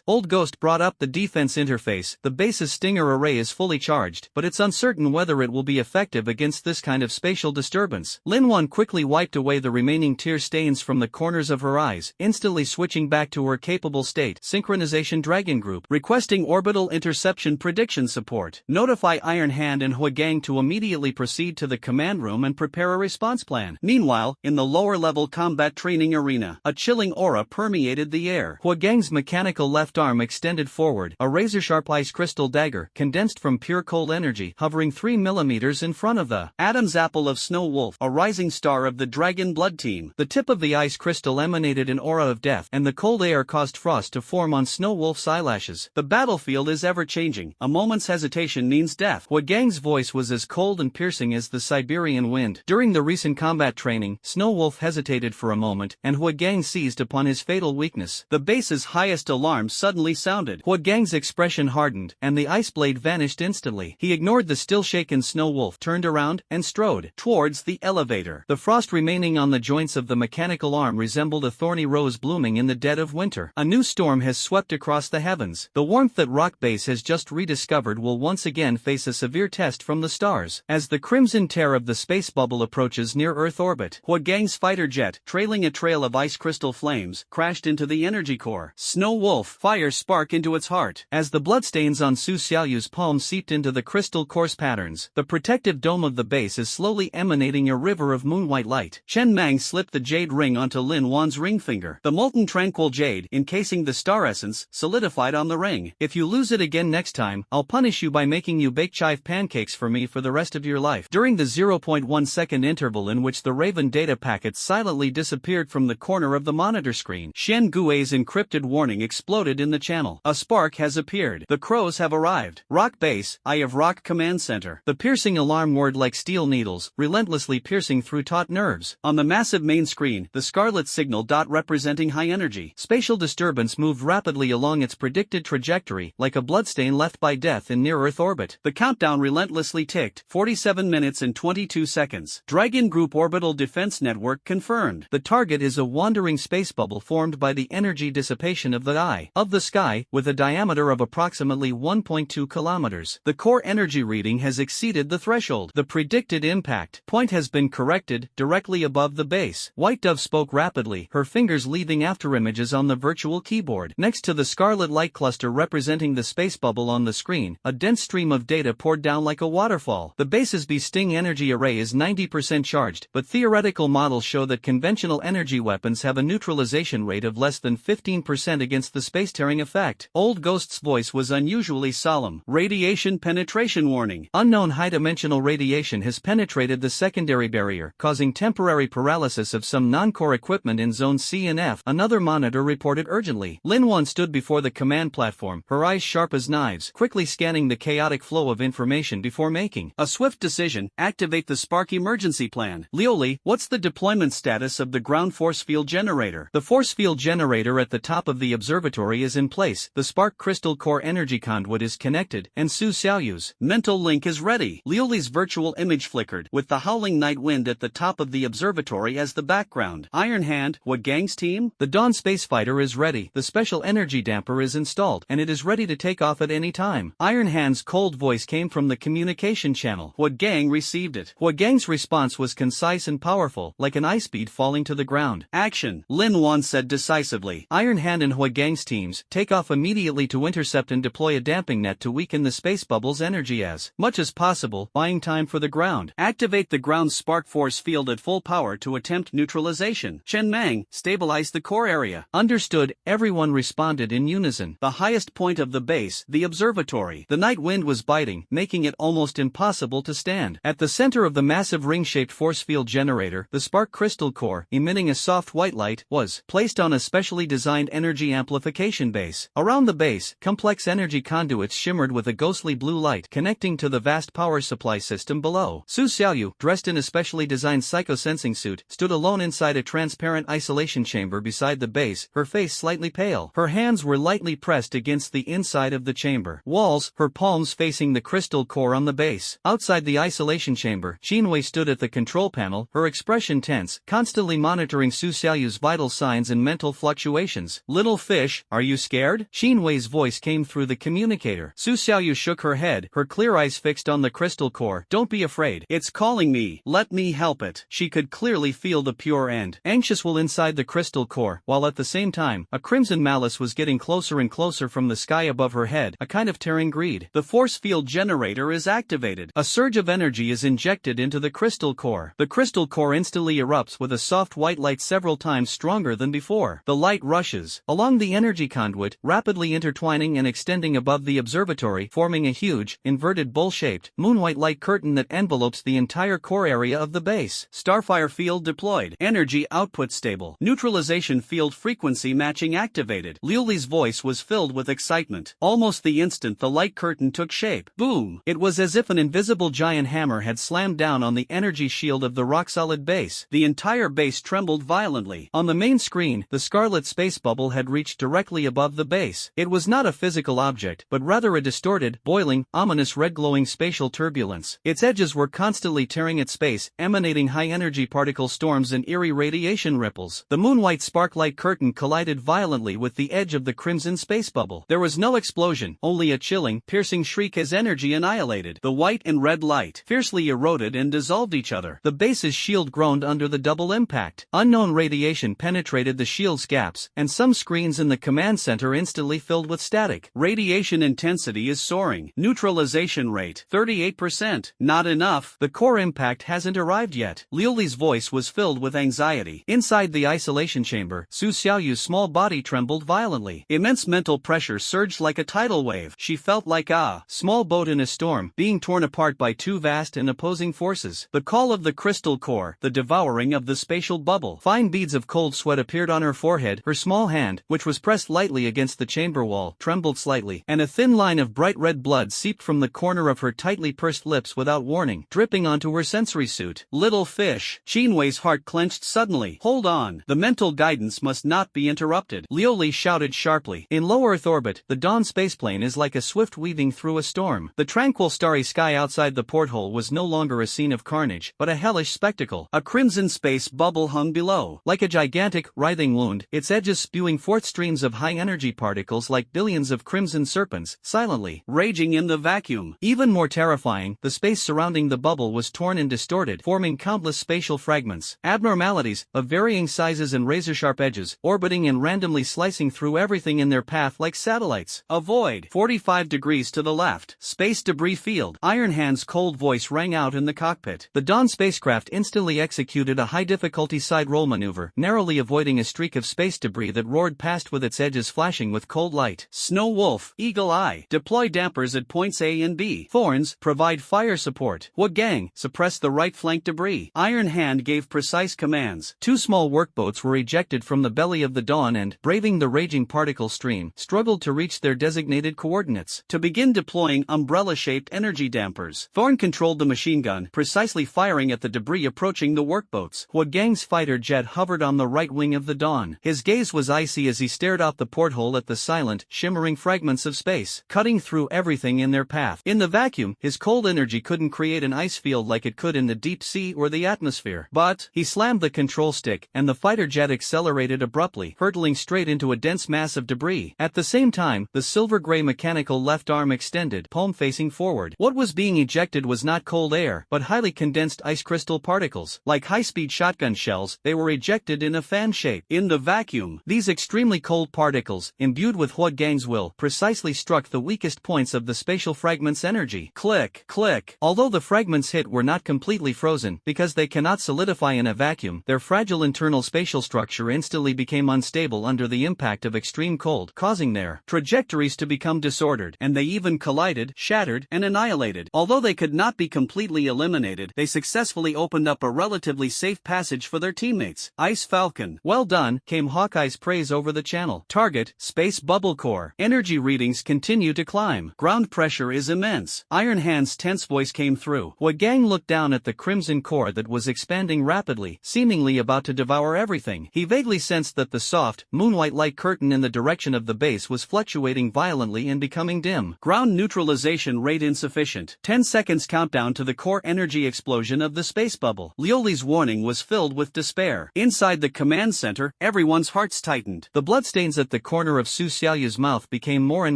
Old Ghost brought up the defense interface. The base's stinger array is fully charged, but it's uncertain whether it will be effective against this kind of spatial disturbance. Lin-Wan quickly wiped away the remaining tear stains from the corners of her eyes, instantly switching back to her capable state. Synchronization Dragon Group, requesting orbital interception prediction support. Notify Iron Hand and Huagang to immediately proceed to the command room and prepare a response plan. Meanwhile, in the lower-level combat training arena, a chilling aura permeated the air. Huagang's mechanical left arm extended forward, a razor-sharp ice crystal dagger, condensed from pure cold energy, hovering 3 millimeters in front of the Adam's apple of Snow Wolf, a rising star of the Dragon Blood Team. The tip of the ice crystal emanated an aura of death, and the cold air caused frost to form on Snow Wolf's eyelashes. The battlefield is ever-changing. A moment's hesitation means death. Huagang's voice was as cold and piercing as the Siberian wind. During the recent combat training, Snow Wolf hesitated for a moment, and Huagang seized upon his fatal weakness. The base's highest alarm suddenly sounded. Huagang's expression hardened, and the ice blade vanished instantly. He ignored the still-shaken Snow Wolf, turned around, and strode towards the elevator. The frost remaining on the joints of the mechanical arm resembled a thorny rose blooming in the dead of winter. A new storm has swept across the heavens. The warmth that Rock Base has just rediscovered will once again face a severe test from the stars. As the crimson tear of the space bubble approaches near Earth orbit, Huagang's fighter jet, trailing a trail of ice crystal flames, crashed into the energy core. Snow Wolf, fire spark into its heart. As the bloodstains on Su Xiaoyu's palm seeped into the crystal course patterns, the protective dome of the base is slowly emanating a river of moonwhite light. Chen Mang slipped the jade ring onto Lin Wan's ring finger. The molten tranquil jade, encasing the star essence, solidified on the ring. If you lose it again next time, I'll punish you by making you bake chive pancakes for me for the rest of your life. During the 0.1 second interval in which the Raven data packet silently disappeared from the corner of the monitor screen, Shen Gui's encrypted warning exploded in the channel. A spark has appeared. The crows have arrived. Rock Base, Eye of Rock Command Center. The piercing alarm word like steel needles, relentlessly piercing through taut nerves. On the massive main screen, the scarlet signal dot representing high energy. Spatial disturbance moved rapidly along its predicted trajectory, like a bloodstain left by death in near-Earth orbit. The countdown relentlessly ticked, 47 minutes and 22 seconds. Dragon Group Orbital Defense Network confirmed. The target is a wandering space bubble formed by the energy dissipation of the eye of the sky, with a diameter of approximately 1.2 kilometers. The core energy reading has exceeded the threshold. The predicted impact point has been corrected, directly above the base. White Dove spoke rapidly, her fingers leaving afterimages on the virtual keyboard. Next to the scarlet light cluster representing the space bubble on the screen, a dense stream of data poured down like a waterfall. The base's B-Sting energy array is 90% charged, but theoretical models show that conventional energy weapons have a neutralization rate of less than 15% against the space-tearing effect. Old Ghost's voice was unusually solemn. Radiation penetration warning. Unknown high-dimensional radiation has penetrated the secondary barrier, causing temporary paralysis of some non-core equipment in Zone C and F. Another monitor reported urgently. Lin Wan stood before the command platform, her eyes sharp as knives, quickly scanning the chaotic flow of information before making a swift decision. Activate the Spark emergency plan. Lioli, what's the deployment status of the ground force field generator? The force field generator at the top of the observatory is in place. The Spark crystal core energy conduit is connected, and Su Xiaoyu's mental link is ready. Lioli's virtual image flickered, with the howling night wind at the top of the observatory as the background. Iron Hand, Huagang's team? The Dawn spacefighter is ready. The special energy damper is installed, and it is ready to take off at any time. Iron Hand's cold voice came from the communication channel. Huagang received it. Huagang's response was concise and powerful, like an ice bead falling to the ground. Action, Lin Wan said decisively. Iron Hand and Huagang's teams take off immediately to intercept and deploy a damping net to weaken the space bubble's energy as much as possible, buying time for the ground. Activate the ground's spark force field at full power to attempt neutralization. Chen Mang, stabilize the core area. Understood, everyone responded in unison. The highest point of the base, the observatory. The night wind was biting, making it almost impossible to stand. At the center of the massive ring-shaped force field generator, the spark crystal core, emitting a soft white light, was placed on a specially designed energy amplification base. Around the base, complex energy conduits shimmered with a ghostly blue light connecting to the vast power supply system below. Su Xiaoyu, dressed in a specially designed psychosensing suit, stood alone inside a transparent isolation chamber beside the base, her face slightly pale. Her hands were lightly pressed against the inside of the chamber walls, her palms facing the crystal core on the base. Outside the isolation chamber, Jinwei stood at the control panel, her expression tense, constantly monitoring Su Xiaoyu's vital signs and mental fluctuations. Little fish, are you scared? Xin Wei's voice came through the communicator. Su Xiaoyu shook her head, her clear eyes fixed on the crystal core. Don't be afraid. It's calling me. Let me help it. She could clearly feel the pure and anxious will inside the crystal core, while at the same time, a crimson malice was getting closer and closer from the sky above her head, a kind of tearing greed. The force field generator is activated. A surge of energy is injected into the crystal core. The crystal core instantly erupts with a soft white light several times stronger than before. The light rushes along the energy conduit, rapidly intertwining and extending above the observatory, forming a huge, inverted bowl-shaped, moon-white light curtain that envelopes the entire core area of the base. Starfire field deployed. Energy output stable. Neutralization field frequency matching activated. Liuli's voice was filled with excitement. Almost the instant the light curtain took shape. Boom! It was as if an invisible giant hammer had slammed down on the energy shield of the rock-solid base. The entire base trembled violently. On the main screen, the scarlet space bubble had reached directly above the base. It was not a physical object, but rather a distorted, boiling, ominous red-glowing spatial turbulence. Its edges were constantly tearing at space, emanating high-energy particle storms and eerie radiation ripples. The moon-white spark-light curtain collided violently with the edge of the crimson space bubble. There was no explosion, only a chilling, piercing shriek as energy annihilated. The white and red light fiercely eroded and dissolved each other. The base's shield groaned under the double impact. Unknown radiation penetrated the shield's gaps, and some screens in the command center instantly filled with static. Radiation intensity is soaring. Neutralization rate, 38%. Not enough. The core impact hasn't arrived yet. Liuli's voice was filled with anxiety. Inside the isolation chamber, Su Xiaoyu's small body trembled violently. Immense mental pressure surged like a tidal wave. She felt like a small boat in a storm, being torn apart by two vast and opposing forces. The call of the crystal core, the devouring of the spatial bubble. Fine beads of cold sweat appeared on her forehead. Her small hand, which was pressed lightly against the chamber wall, trembled slightly, and a thin line of bright red blood seeped from the corner of her tightly pursed lips without warning, dripping onto her sensory suit. Little fish. Xin Wei's heart clenched suddenly. Hold on. The mental guidance must not be interrupted. Liuli shouted sharply. In low Earth orbit, the Dawn spaceplane is like a swift weaving through a storm. The tranquil starry sky outside the porthole was no longer a scene of carnage, but a hellish spectacle. A crimson space bubble hung below. Like a gigantic, writhing wound, its edges spewing forth streams of high-energy particles like billions of crimson serpents, silently raging in the vacuum. Even more terrifying, the space surrounding the bubble was torn and distorted, forming countless spatial fragments. Abnormalities, of varying sizes and razor-sharp edges, orbiting and randomly slicing through everything in their path like satellites. Avoid. 45 degrees to the left. Space debris field. Iron Hand's cold voice rang out in the cockpit. The Dawn spacecraft instantly executed a high-difficulty side roll maneuver, narrowly avoiding a streak of space debris that roared past with its edges flashing with cold light. Snow Wolf. Eagle Eye. Deploy dampers at points A and B. Thorns. Provide fire support. Gang. Suppress the right flank debris. Iron Hand gave precise commands. Two small workboats were ejected from the belly of the Dawn and, braving the raging particle stream, struggled to reach their designated coordinates. To begin deploying umbrella-shaped energy dampers. Thorn controlled the machine gun, precisely firing at the debris approaching the workboats. Gang's fighter jet hovered on the right wing of the Dawn. His gaze was icy as he stared out the porthole at the silent, shimmering fragments of space, cutting through everything in their path. In the vacuum, his cold energy couldn't create an ice field like it could in the deep sea or the atmosphere. But, he slammed the control stick, and the fighter jet accelerated abruptly, hurtling straight into a dense mass of debris. At the same time, the silver-gray mechanical left arm extended, palm facing forward. What was being ejected was not cold air, but highly condensed ice crystal particles. Like high-speed shotgun shells, they were ejected in a fan shape. In the vacuum, these extremely cold particles, imbued with Gang's will, precisely struck the weakest points of the spatial fragment's energy. Click, click. Although the fragments hit were not completely frozen, because they cannot solidify in a vacuum, their fragile internal spatial structure instantly became unstable under the impact of extreme cold, causing their trajectories to become disordered, and they even collided, shattered, and annihilated. Although they could not be completely eliminated, they successfully opened up a relatively safe passage for their teammates. Ice Falcon. Well done, came Hawkeye's praise over the channel. Target, Space Bubble Core. Energy readings continue to climb. Ground pressure is immense. Iron Hand's tense voice came through. Gang looked down at the crimson core that was expanding rapidly, seemingly about to devour everything. He vaguely sensed that the soft, moonwhite light curtain in the direction of the base was fluctuating violently and becoming dim. Ground neutralization rate insufficient. 10 seconds countdown to the core energy explosion of the space bubble. Lioli's warning was filled with with despair. Inside the command center, everyone's hearts tightened. The bloodstains at the corner of Su Xiaoyu's mouth became more and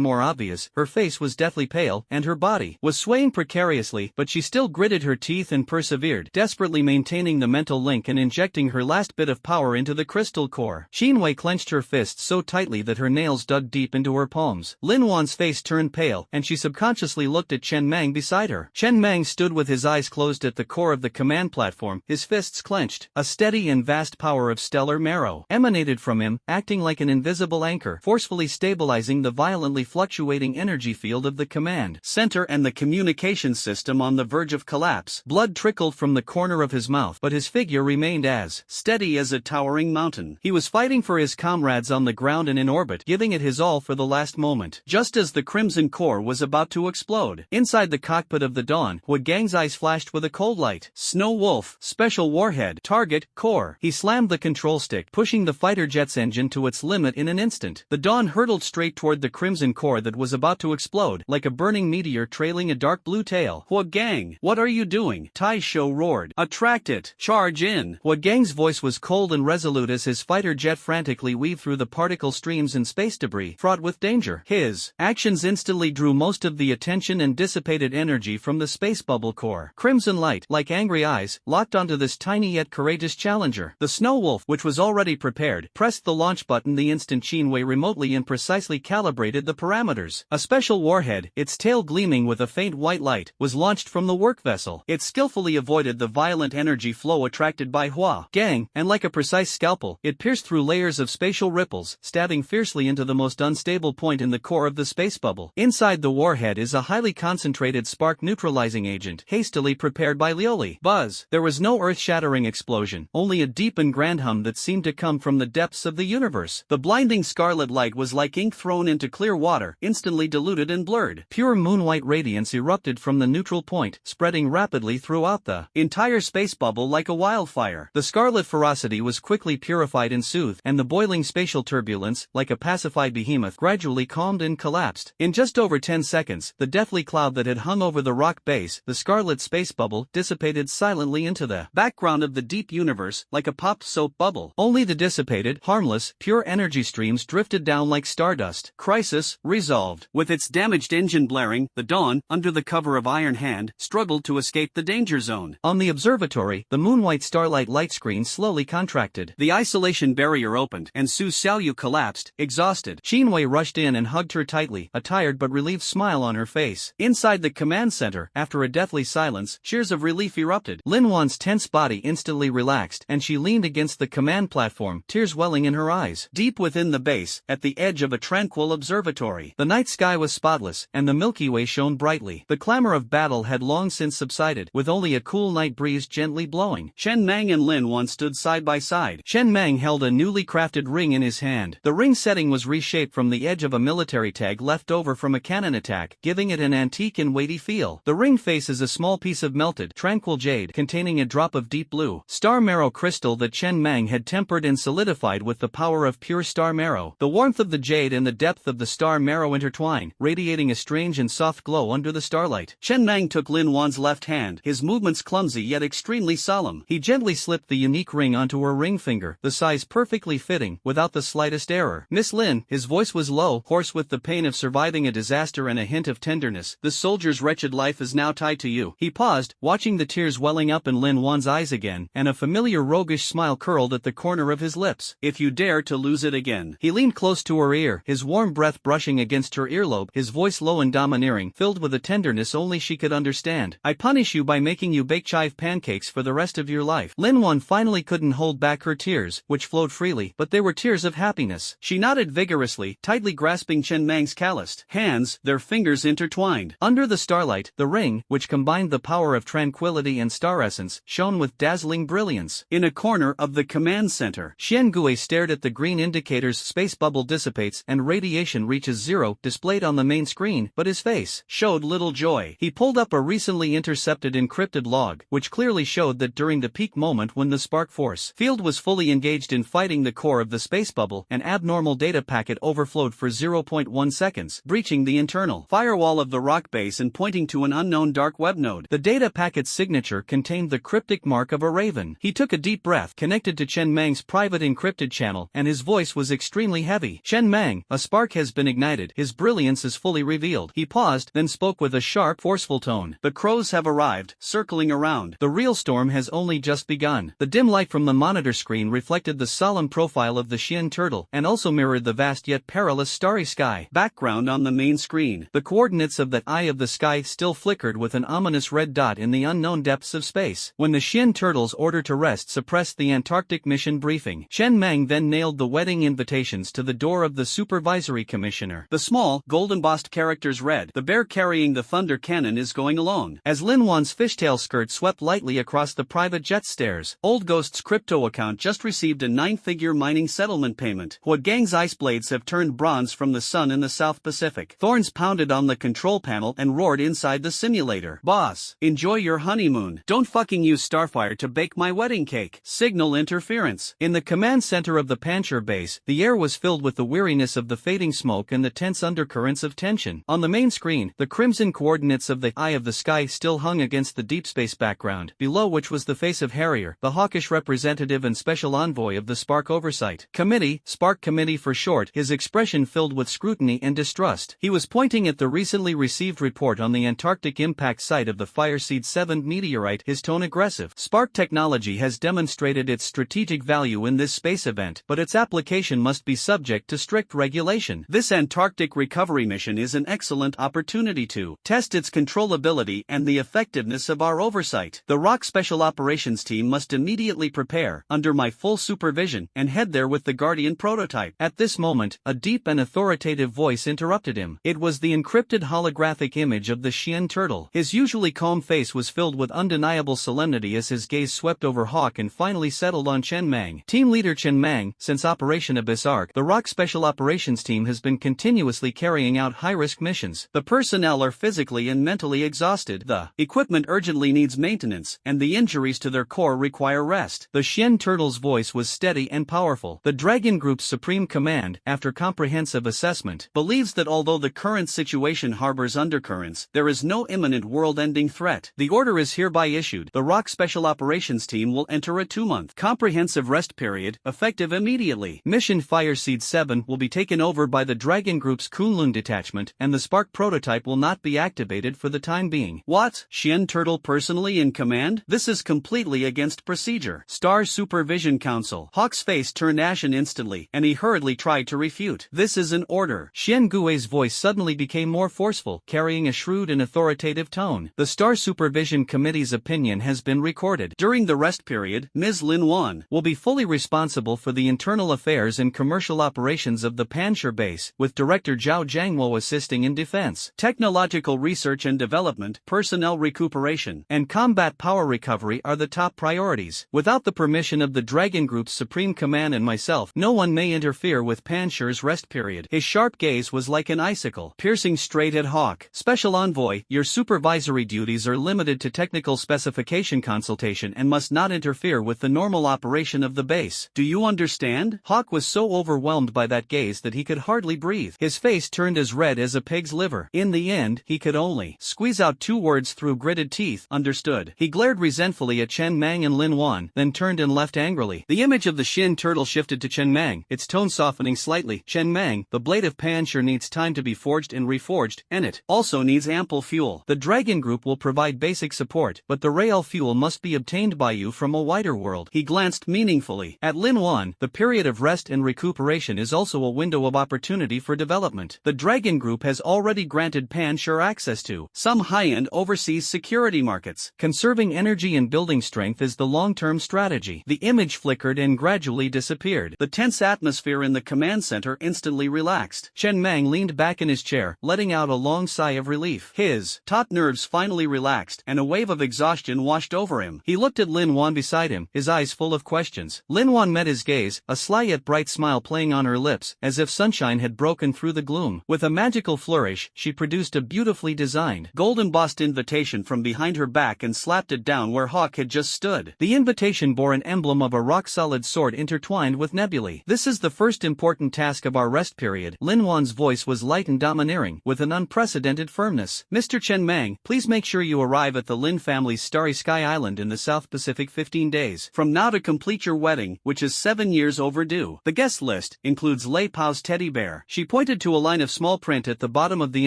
more obvious, her face was deathly pale, and her body was swaying precariously, but she still gritted her teeth and persevered, desperately maintaining the mental link and injecting her last bit of power into the crystal core. Qinwei clenched her fists so tightly that her nails dug deep into her palms. Lin Wan's face turned pale, and she subconsciously looked at Chen Mang beside her. Chen Mang stood with his eyes closed at the core of the command platform, his fists clenched. A steady and vast power of stellar marrow emanated from him, acting like an invisible anchor, forcefully stabilizing the violently fluctuating energy field of the command center and the communication system on the verge of collapse. Blood trickled from the corner of his mouth, but his figure remained as steady as a towering mountain. He was fighting for his comrades on the ground and in orbit, giving it his all for the last moment. Just as the crimson core was about to explode, inside the cockpit of the Dawn, Hua Gang's eyes flashed with a cold light. Snow Wolf, special warhead, target, core. He slammed the control stick, pushing the fighter jet's engine to its limit in an instant. The Dawn hurtled straight toward the crimson core that was about to explode, like a burning meteor trailing a dark blue tail. Hua Gang, what are you doing? Tai Shou roared. Attract it, charge in. Hua Gang's voice was cold and resolute as his fighter jet frantically weaved through the particle streams and space debris, fraught with danger. His actions instantly drew most of the attention and dissipated energy from the space bubble core. Crimson light, like angry eyes, locked onto this tiny yet courageous challenger. The Snow Wolf, which was already prepared, pressed the launch button the instant Qinwei remotely and precisely calibrated the parameters. A special warhead, its tail gleaming with a faint white light, was launched from the work vessel. It skillfully avoided the violent energy flow attracted by Hua Gang, and like a precise scalpel, it pierced through layers of spatial ripples, stabbing fiercely into the most unstable point in the core of the space bubble. Inside the warhead is a highly concentrated spark neutralizing agent, hastily prepared by Lioli. Buzz! There was no earth-shattering explosion, only a deep and grand hum that seemed to come from the depths of the universe. The blinding scarlet light was like ink thrown into clear water, instantly diluted and blurred. Pure moonlight radiance erupted from the neutral point, spreading rapidly throughout the entire space bubble like a wildfire. The scarlet ferocity was quickly purified and soothed, and the boiling spatial turbulence, like a pacified behemoth, gradually calmed and collapsed. In just over 10 seconds, the deathly cloud that had hung over the rock base, the scarlet space bubble, dissipated silently into the background of the deep universe, like a popped soap bubble. Only the dissipated, harmless, pure energy streams drifted down like stardust. Crisis resolved. With its damaged engine blaring, the Dawn, under the cover of Iron Hand, struggled to escape the danger zone. On the observatory, the moonwhite starlight light screen slowly contracted. The isolation barrier opened, and Su Xiaoyu collapsed, exhausted. Qinwei rushed in and hugged her tightly, a tired but relieved smile on her face. Inside the command center, after a deathly silence, cheers of relief erupted. Lin Wan's tense body instantly relaxed, and she leaned against the command platform, tears welling in her eyes. Deep within the base, at the edge of a tranquil observatory, the night sky was spotless, and the Milky Way shone brightly. The clamor of battle had long since subsided, with only a cool night breeze gently blowing. Chen Mang and Lin Wan stood side by side. Chen Mang held a newly crafted ring in his hand. The ring setting was reshaped from the edge of a military tag left over from a cannon attack, giving it an antique and weighty feel. The ring face is a small piece of melted, tranquil jade containing a drop of deep blue star marrow crystal that Chen Mang had tempered and solidified with the power of pure star marrow. The warmth of the jade and the depth of the star marrow intertwine, radiating a strange and soft glow under the starlight. Chen Mang took Lin Wan's left hand, his movements clumsy yet extremely solemn. He gently slipped the unique ring onto her ring finger, the size perfectly fitting, without the slightest error. Miss Lin, his voice was low, hoarse with the pain of surviving a disaster and a hint of tenderness. The soldier's wretched life is now tied to you. He paused, watching the tears welling up in Lin Wan's eyes again, and a familiar roguish smile curled at the corner of his lips. If you dare to lose it again. He leaned close to her ear, his warm breath brushing against her earlobe, his voice low and domineering, filled with a tenderness only she could understand. I punish you by making you bake chive pancakes for the rest of your life. Lin Wan finally couldn't hold back her tears, which flowed freely, but they were tears of happiness. She nodded vigorously, tightly grasping Chen Mang's calloused hands, their fingers intertwined. Under the starlight, the ring, which combined the power of tranquility and star essence, shone with dazzling brilliance. In a corner of the command center, Xian Gui stared at the green indicators. Space bubble dissipates and radiation reaches zero, displayed on the main screen, but his face showed little joy. He pulled up a recently intercepted encrypted log, which clearly showed that during the peak moment when the spark force field was fully engaged in fighting the core of the space bubble, an abnormal data packet overflowed for 0.1 seconds, breaching the internal firewall of the rock base and pointing to an unknown dark web node. The data packet's signature contained the cryptic mark of a raven. He took a deep breath, connected to Chen Mang's private encrypted channel, and his voice was extremely heavy. Chen Mang, a spark has been ignited, his brilliance is fully revealed. He paused, then spoke with a sharp, forceful tone. The crows have arrived, circling around. The real storm has only just begun. The dim light from the monitor screen reflected the solemn profile of the Xian turtle, and also mirrored the vast yet perilous starry sky. Background on the main screen. The coordinates of the eye of the sky still flickered with an ominous red dot in the unknown depths of space. When the Xian turtle's order to rest suppressed the Antarctic mission briefing, Chen Mang then nailed the wedding invitations to the door of the supervisory commissioner. The small, gold-embossed characters read, "The bear carrying the thunder cannon is going along." As Lin Wan's fishtail skirt swept lightly across the private jet stairs, Old Ghost's crypto account just received a 9-figure mining settlement payment. Hua Gang's ice blades have turned bronze from the sun in the South Pacific. Thorns pounded on the control panel and roared inside the simulator. "Boss, enjoy your honeymoon. Don't fucking use Starfire to bake my wedding cake." Signal interference. In the command center of the Pancher base, the air was filled with the weariness of the fading smoke and the tense undercurrents of tension. On the main screen, the crimson coordinates of the eye of the sky still hung against the deep space background, below which was the face of Harrier, the hawkish representative and special envoy of the Spark Oversight Committee, Spark Committee for short, his expression filled with scrutiny and distrust. He was pointing at the recently received report on the Antarctic impact site of the Fireseed 7 meteorite, his tone aggressive. Spark technology has demonstrated its strategic value in this space event, but its application must be subject to strict regulation. This Antarctic recovery mission is an excellent opportunity to test its controllability and the effectiveness of our oversight. The ROC Special Operations Team must immediately prepare, under my full supervision, and head there with the Guardian prototype. At this moment, a deep and authoritative voice interrupted him. It was the encrypted holographic image of the Xian turtle. His usually calm face was filled with undeniable solemnity as his gaze swept over Hawk and finally settled on Chen Mang. Team leader Chen Mang, since Operation Abyss Arc, the ROC Special Operations Team has been continuously carrying out high-risk missions. The personnel are physically and mentally exhausted. The equipment urgently needs maintenance, and the injuries to their core require rest. The Xian turtle's voice was steady and powerful. The Dragon Group's Supreme Command, after comprehensive assessment, believes that although the current situation harbors undercurrents, there is no imminent world-ending threat. The order is hereby issued. The ROC Special Operations Team will enter a 2-month comprehensive rest period, effective immediately. Mission Fireseed 7 will be taken over by the Dragon Group's Kunlun detachment, and the Spark prototype will not be activated for the time being. What? Xian Turtle personally in command? This is completely against procedure. Star Supervision Council. Hawk's face turned ashen instantly, and he hurriedly tried to refute. This is an order. Xian Gui's voice suddenly became more forceful, carrying a shrewd and authoritative tone. The Star Supervision Committee's opinion has been recorded. During the rest period, Ms. Lin Wan will be fully responsible for the internal affairs and commercial operations of the Pancher base, with Director Zhao Jiangwo assisting in defense, technological research and development, personnel recuperation, and combat power recovery are the top priorities. Without the permission of the Dragon Group's Supreme Command and myself, no one may interfere with Pancher's rest period. His sharp gaze was like an icicle, piercing straight at Hawk. Special Envoy, your supervisory duties are limited to technical specification consultation and must not interfere with the normal operation of the base. Do you understand? Hawk was so overwhelmed by that gaze that he could hardly breathe. His face turned as red as a pig's liver. In the end, he could only squeeze out 2 words through gritted teeth. Understood. He glared resentfully at Chen Mang and Lin Wan, then turned and left angrily. The image of the Xian turtle shifted to Chen Mang, its tone softening slightly. Chen Mang, the blade of Pancher needs time to be forged and reforged, and it also needs ample fuel. The Dragon Group will provide basic support, but the rail fuel must be obtained by you from a wider world. He glanced meaningfully at Lin Wan. The period of rest and recuperation is also a window of opportunity for development. The Dragon Group has already granted Pancher access to some high-end overseas security markets. Conserving energy and building strength is the long-term strategy. The image flickered and gradually disappeared. The tense atmosphere in the command center instantly relaxed. Chen Mang leaned back in his chair, letting out a long sigh of relief. His taut nerves finally relaxed, and a wave of exhaustion washed over him. He looked at Lin Wan beside him, his eyes full of questions. Lin Wan met his gaze, a sly yet bright smile playing on her lips, as if sunshine had broken through the gloom. With a magical flourish, she produced a beautifully designed, gold-embossed invitation from behind her back and slapped it down where Hawk had just stood. The invitation bore an emblem of a rock-solid sword intertwined with nebulae. This is the first important task of our rest period. Lin Wan's voice was light and domineering, with an unprecedented firmness. Mr. Chen Mang, please make sure you arrive at the Lin family's Starry Sky Island in the South Pacific 15 15 days from now to complete your wedding, which is 7 years overdue. The guest list includes Lei Pao's teddy bear. She pointed to a line of small print at the bottom of the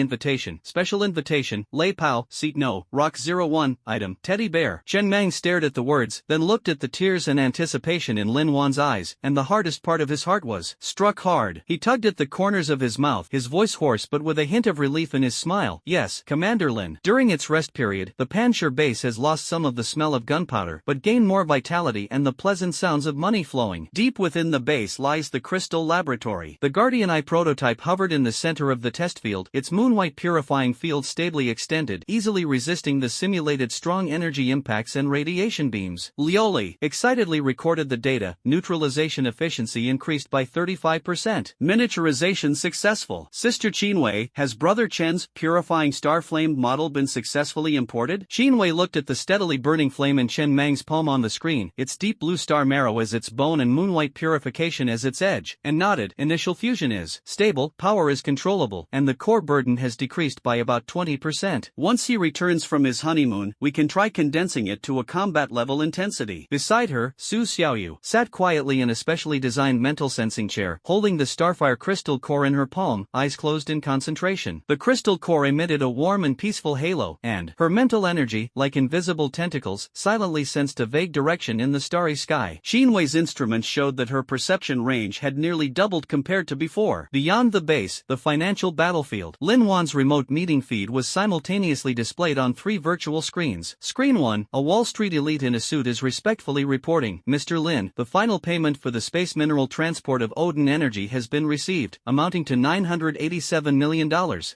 invitation. Special invitation, Lei Pao, seat no, Rock 01, item, teddy bear. Chen Mang stared at the words, then looked at the tears and anticipation in Lin Wan's eyes, and the hardest part of his heart was struck hard. He tugged at the corners of his mouth, his voice hoarse but with a hint of relief in his smile. Yes, Commander Lin. During its rest period, the Panshir base has lost some of the smell of gunpowder, but gained more vitality and the pleasant sounds of money flowing. Deep within the base lies the Crystal Laboratory. The Guardian Eye prototype hovered in the center of the test field, its moonwhite purifying field stably extended, easily resisting the simulated strong energy impacts and radiation beams. Lioli excitedly recorded the data. Neutralization efficiency increased by 35%. Miniaturization successful. Sister Qinwei, has Brother Chen's purifying star flame model been successfully imported? Qinwei looked at the steadily burning flame in Chen Mang's palm on the screen, its deep blue star marrow as its bone and moonwhite purification as its edge, and nodded. Initial fusion is stable, power is controllable, and the core burden has decreased by about 20%. Once he returns from his honeymoon, we can try condensing it to a combat level intensity. Beside her, Su Xiaoyu sat quietly in a specially designed mental sensing chair, holding the starfire crystal core in her palm, eyes closed in concentration. The crystal core emitted a warm and peaceful halo, and her mental energy, like invisible tentacles, silently sensed a vague direction in the starry sky. Qinwei's instruments showed that her perception range had nearly doubled compared to before. Beyond the base, the financial battlefield. Lin Wan's remote meeting feed was simultaneously displayed on 3 virtual screens. Screen 1, a Wall Street elite in a suit is respectfully reporting, Mr. Lin, the final payment for the space mineral transport of Odin Energy has been received, amounting to $987 million.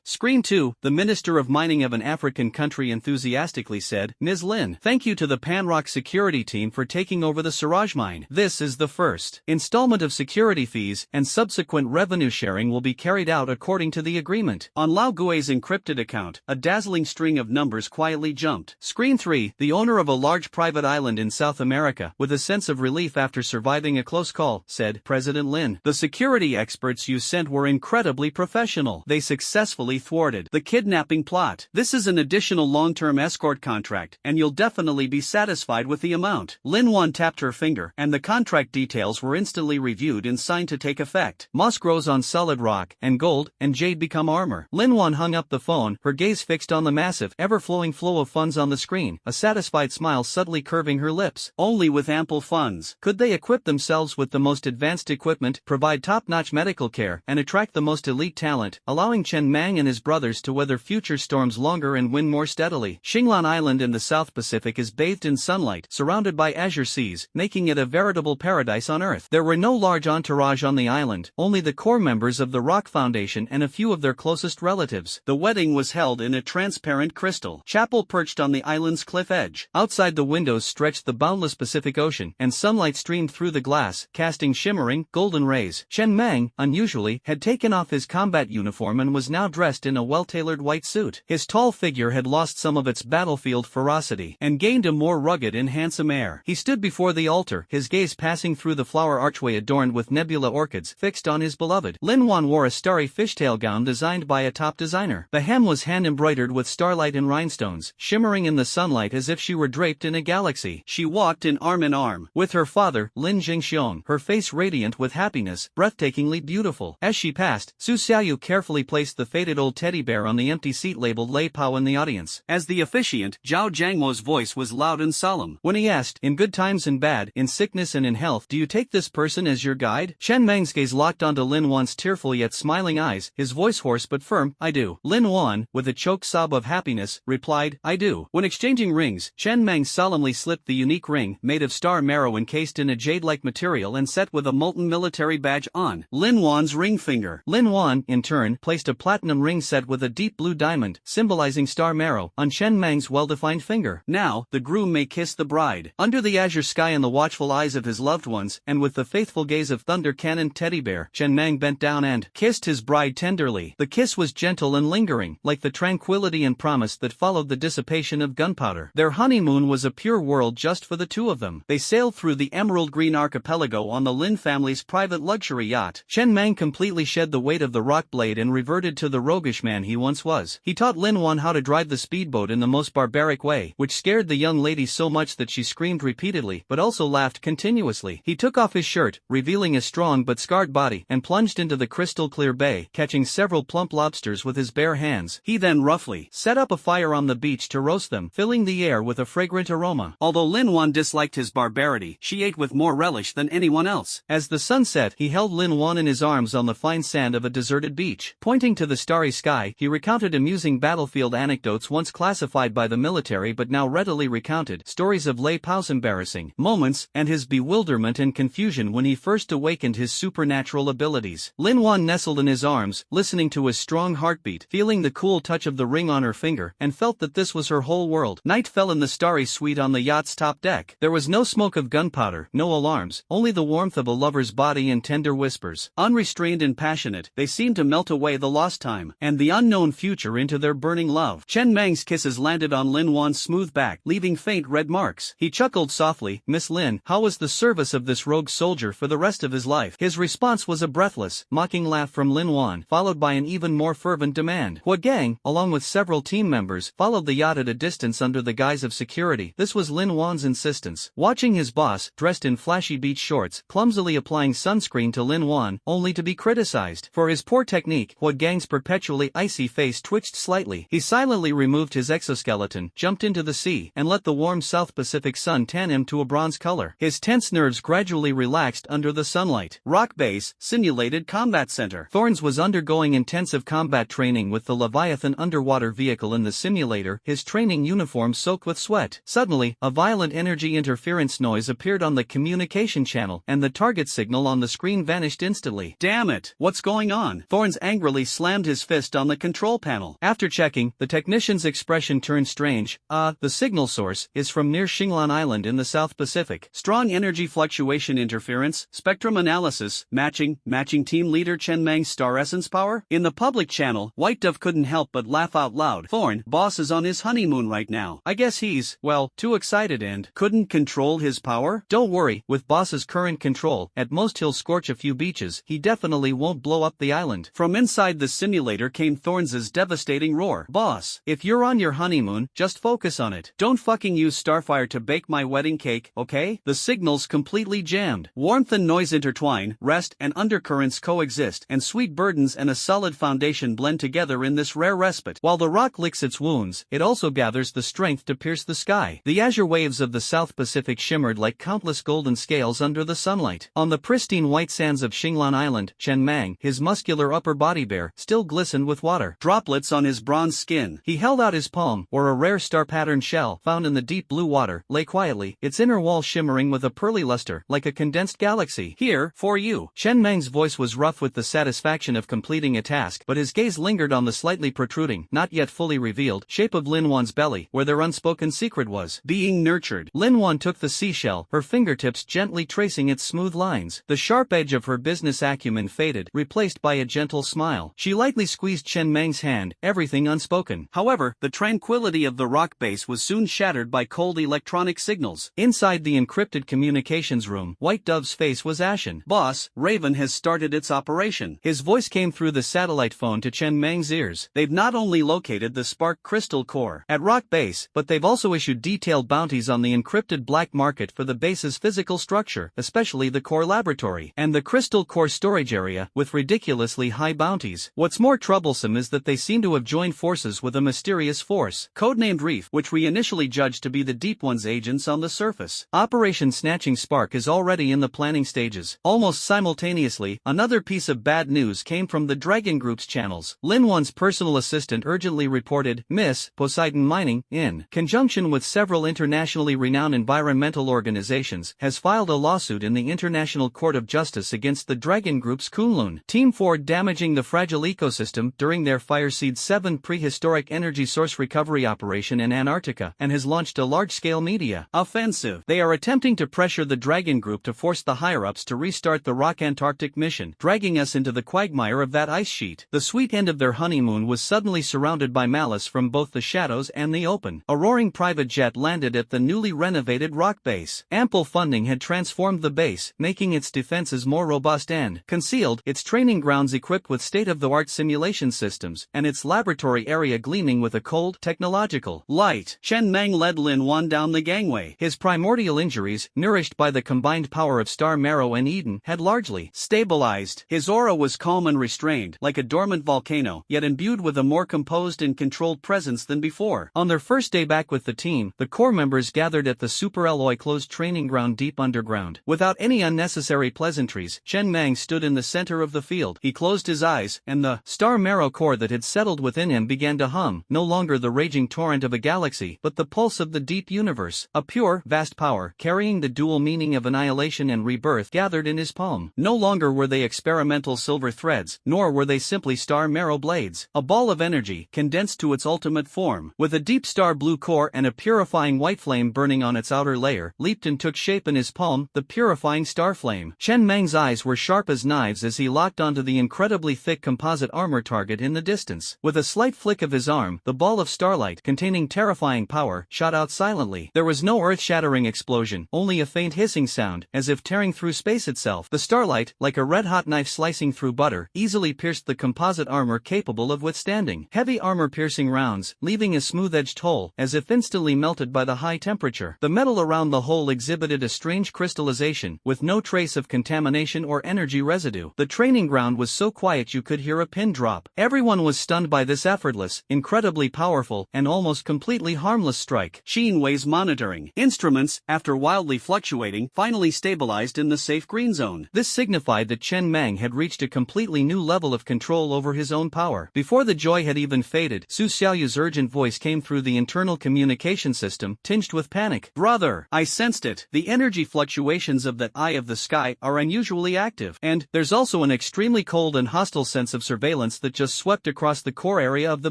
Screen 2, the Minister of Mining of an African country enthusiastically said, Ms. Lin, thank you to the Panrock security team for taking over the Siraj mine. This is the first installment of security fees, and subsequent revenue sharing will be carried out according to the agreement. On Lao Gui's encrypted account, a dazzling string of numbers quietly jumped. Screen 3, the owner of a large private island in South America, with a sense of relief after surviving a close call, said, President Lin, the security experts you sent were incredibly professional. They successfully thwarted the kidnapping plot. This is an additional long-term escort contract, and you'll definitely be satisfied with the amount. Lin Wan tapped her finger, and the contract details were instantly reviewed and signed to take effect. Moss grows on solid rock, and gold and jade become armor. Lin Wan hung up the phone, her gaze fixed on the massive, ever-flowing flow of funds on the screen, a satisfied smile subtly curving her lips. Only with ample funds could they equip themselves with the most advanced equipment, provide top-notch medical care, and attract the most elite talent, allowing Chen Mang and his brothers to weather future storms longer and win more steadily. Xinglan Island in the South Pacific is bathed in sunlight, surrounded by azure seas, making it a veritable paradise on Earth. There were no large entourage on the island, only the core members of the Rock Foundation and a few of their closest relatives. The wedding was held in a transparent crystal chapel perched on the island's cliff edge. Outside the windows stretched the boundless Pacific Ocean, and sunlight streamed through the glass, casting shimmering, golden rays. Chen Mang, unusually, had taken off his combat uniform and was now dressed in a well-tailored white suit. His tall figure had lost some of its battlefield ferocity, and gained a more rugged and handsome air. He stood before the altar, his gaze passing through the flower archway adorned with nebula orchids, fixed on his beloved. Lin Wan wore a starry fishtail gown designed by a top designer. The hem was hand-embroidered with starlight and rhinestones, shimmering in the sunlight as if she were draped in a galaxy. She walked in arm with her father, Lin Jingxiong, her face radiant with happiness, breathtakingly beautiful. As she passed, Su Xiaoyu carefully placed the faded old teddy bear on the empty seat labeled Lei Pao in the audience. As the officiant, Zhao Jiangmo's voice was loud and solemn. When he asked, in good times and bad, in sickness and in health, do you take this person as your guide? Chen Mang's gaze locked onto Lin Wan's tearful yet smiling eyes, his voice hoarse but firm, I do. Lin Wan, with a choked sob of happiness, replied, I do. When exchanging rings, Chen Mang solemnly slipped the unique ring, made of star marrow encased in a jade-like material and set with a molten military badge on Lin Wan's ring finger. Lin Wan, in turn, placed a platinum ring set with a deep blue diamond, symbolizing star marrow, on Chen Mang's well-defined finger. Now, the groom may kiss the bride. Under the azure sky and the watchful eyes of his loved ones, and with the faithful gaze of Thunder Cannon Teddy Bear, Chen Mang bent down and kissed his bride tenderly. The kiss was gentle and lingering, like the tranquility and promise that followed the dissipation of gunpowder. Their honeymoon was a pure world just for the two of them. They sailed through the emerald green archipelago on the Lin family's private luxury yacht. Chen Mang completely shed the weight of the rock blade and reverted to the roguish man he once was. He taught Lin Wan how to drive the speedboat in the most barbaric way, which scared the young lady so much that she screamed screamed repeatedly but also laughed continuously. He took off his shirt, revealing a strong but scarred body, and plunged into the crystal-clear bay, catching several plump lobsters with his bare hands. He then roughly set up a fire on the beach to roast them, filling the air with a fragrant aroma. Although Lin Wan disliked his barbarity, she ate with more relish than anyone else. As the sun set, he held Lin Wan in his arms on the fine sand of a deserted beach. Pointing to the starry sky, he recounted amusing battlefield anecdotes once classified by the military but now readily recounted, stories of Lei Pao's embarrassing moments, and his bewilderment and confusion when he first awakened his supernatural abilities. Lin Wan nestled in his arms, listening to his strong heartbeat, feeling the cool touch of the ring on her finger, and felt that this was her whole world. Night fell in the starry suite on the yacht's top deck. There was no smoke of gunpowder, no alarms, only the warmth of a lover's body and tender whispers. Unrestrained and passionate, they seemed to melt away the lost time and the unknown future into their burning love. Chen Mang's kisses landed on Lin Wan's smooth back, leaving faint red marks. He chuckled softly, "Miss Lin, how was the service of this rogue soldier for the rest of his life?" His response was a breathless, mocking laugh from Lin Wan, followed by an even more fervent demand. Hua Gang, along with several team members, followed the yacht at a distance under the guise of security. This was Lin Wan's insistence. Watching his boss, dressed in flashy beach shorts, clumsily applying sunscreen to Lin Wan, only to be criticized for his poor technique, Hua Gang's perpetually icy face twitched slightly. He silently removed his exoskeleton, jumped into the sea, and let the warm South Pacific sun tan him to a bronze color. His tense nerves gradually relaxed under the sunlight. Rock Base, Simulated Combat Center. Thorns was undergoing intensive combat training with the Leviathan underwater vehicle in the simulator, his training uniform soaked with sweat. Suddenly, a violent energy interference noise appeared on the communication channel, and the target signal on the screen vanished instantly. Damn it, what's going on? Thorns angrily slammed his fist on the control panel. After checking, the technician's expression turned strange. The signal source is from near Xinglan Island in the South Pacific. Strong energy fluctuation interference, spectrum analysis, matching team leader Chen Mang's star essence power? In the public channel, White Dove couldn't help but laugh out loud. Thorn, boss is on his honeymoon right now. I guess he's, well, too excited and couldn't control his power? Don't worry, with boss's current control, at most he'll scorch a few beaches, he definitely won't blow up the island. From inside the simulator came Thorns' devastating roar. Boss, if you're on your honeymoon, just focus on it. Don't fucking use Starfire to bake my wedding cake, okay? The signal's completely jammed. Warmth and noise intertwine, rest and undercurrents coexist, and sweet burdens and a solid foundation blend together in this rare respite. While the rock licks its wounds, it also gathers the strength to pierce the sky. The azure waves of the South Pacific shimmered like countless golden scales under the sunlight. On the pristine white sands of Xinglan Island, Chen Mang, his muscular upper body bare, still glistened with water. Droplets on his bronze skin. He held out his palm, where a rare star-patterned shell, found in the deep blue water, lay quietly, its inner wall shimmering with a pearly luster, like a condensed galaxy. Here, for you. Chen Mang's voice was rough with the satisfaction of completing a task, but his gaze lingered on the slightly protruding, not yet fully revealed, shape of Lin Wan's belly, where their unspoken secret was being nurtured. Lin Wan took the seashell, her fingertips gently tracing its smooth lines. The sharp edge of her business acumen faded, replaced by a gentle smile. She lightly squeezed Chen Mang's hand, everything unspoken. However, the tranquility of the rock base was soon shattered by cold electronic signals. Inside the encrypted communications room, White Dove's face was ashen. Boss, Raven has started its operation. His voice came through the satellite phone to Chen Mang's ears. They've not only located the Spark Crystal Core at Rock Base, but they've also issued detailed bounties on the encrypted black market for the base's physical structure, especially the core laboratory and the Crystal Core storage area, with ridiculously high bounties. What's more troublesome is that they seem to have joined forces with a mysterious force, codenamed Reef, which we initially judged to be the Deep One's agents on the surface. Operation Snatching Spark is already in the planning stages. Almost simultaneously, another piece of bad news came from the Dragon Group's channels. Lin Wan's personal assistant urgently reported, Miss Poseidon Mining, in conjunction with several internationally renowned environmental organizations, has filed a lawsuit in the International Court of Justice against the Dragon Group's Kunlun Team for damaging the fragile ecosystem during their Fireseed 7 prehistoric energy source recovery operation in Antarctica, and has launched a large-scale media offensive. They are attempting to pressure the Dragon Group to force the higher-ups to restart the Rock Antarctic mission, dragging us into the quagmire of that ice sheet. The sweet end of their honeymoon was suddenly surrounded by malice from both the shadows and the open. A roaring private jet landed at the newly renovated Rock Base. Ample funding had transformed the base, making its defenses more robust and concealed, its training grounds equipped with state-of-the-art simulation systems, and its laboratory area gleaming with a cold, technological light. Chen Mang led Lin Wan down the gangway. gangway. His primordial injuries, nourished by the combined power of Star Marrow and Eden, had largely stabilized. His aura was calm and restrained, like a dormant volcano, yet imbued with a more composed and controlled presence than before. On their first day back with the team, the core members gathered at the Super Alloy closed training ground deep underground. Without any unnecessary pleasantries, Chen Mang stood in the center of the field. He closed his eyes, and the Star Marrow core that had settled within him began to hum, no longer the raging torrent of a galaxy, but the pulse of the deep universe. A pure, vast power, carrying the dual meaning of annihilation and rebirth, gathered in his palm. No longer were they experimental silver threads, nor were they simply Star Marrow blades. A ball of energy, condensed to its ultimate form, with a deep star blue core and a purifying white flame burning on its outer layer, leaped and took shape in his palm, the purifying star flame. Chen Mang's eyes were sharp as knives as he locked onto the incredibly thick composite armor target in the distance. With a slight flick of his arm, the ball of starlight, containing terrifying power, shot out silently. There was no earth-shattering explosion, only a faint hissing sound, as if tearing through space itself. The starlight, like a red-hot knife slicing through butter, easily pierced the composite armor capable of withstanding heavy armor-piercing rounds, leaving a smooth-edged hole, as if instantly melted by the high temperature. The metal around the hole exhibited a strange crystallization, with no trace of contamination or energy residue. The training ground was so quiet you could hear a pin drop. Everyone was stunned by this effortless, incredibly powerful, and almost completely harmless strike. Sheenway's monitoring instruments, after wildly fluctuating, finally stabilized in the safe green zone. This signified that Chen Mang had reached a completely new level of control over his own power. Before the joy had even faded, Su Xiaoyu's urgent voice came through the internal communication system, tinged with panic. "Brother, I sensed it. The energy fluctuations of that eye of the sky are unusually active, and there's also an extremely cold and hostile sense of surveillance that just swept across the core area of the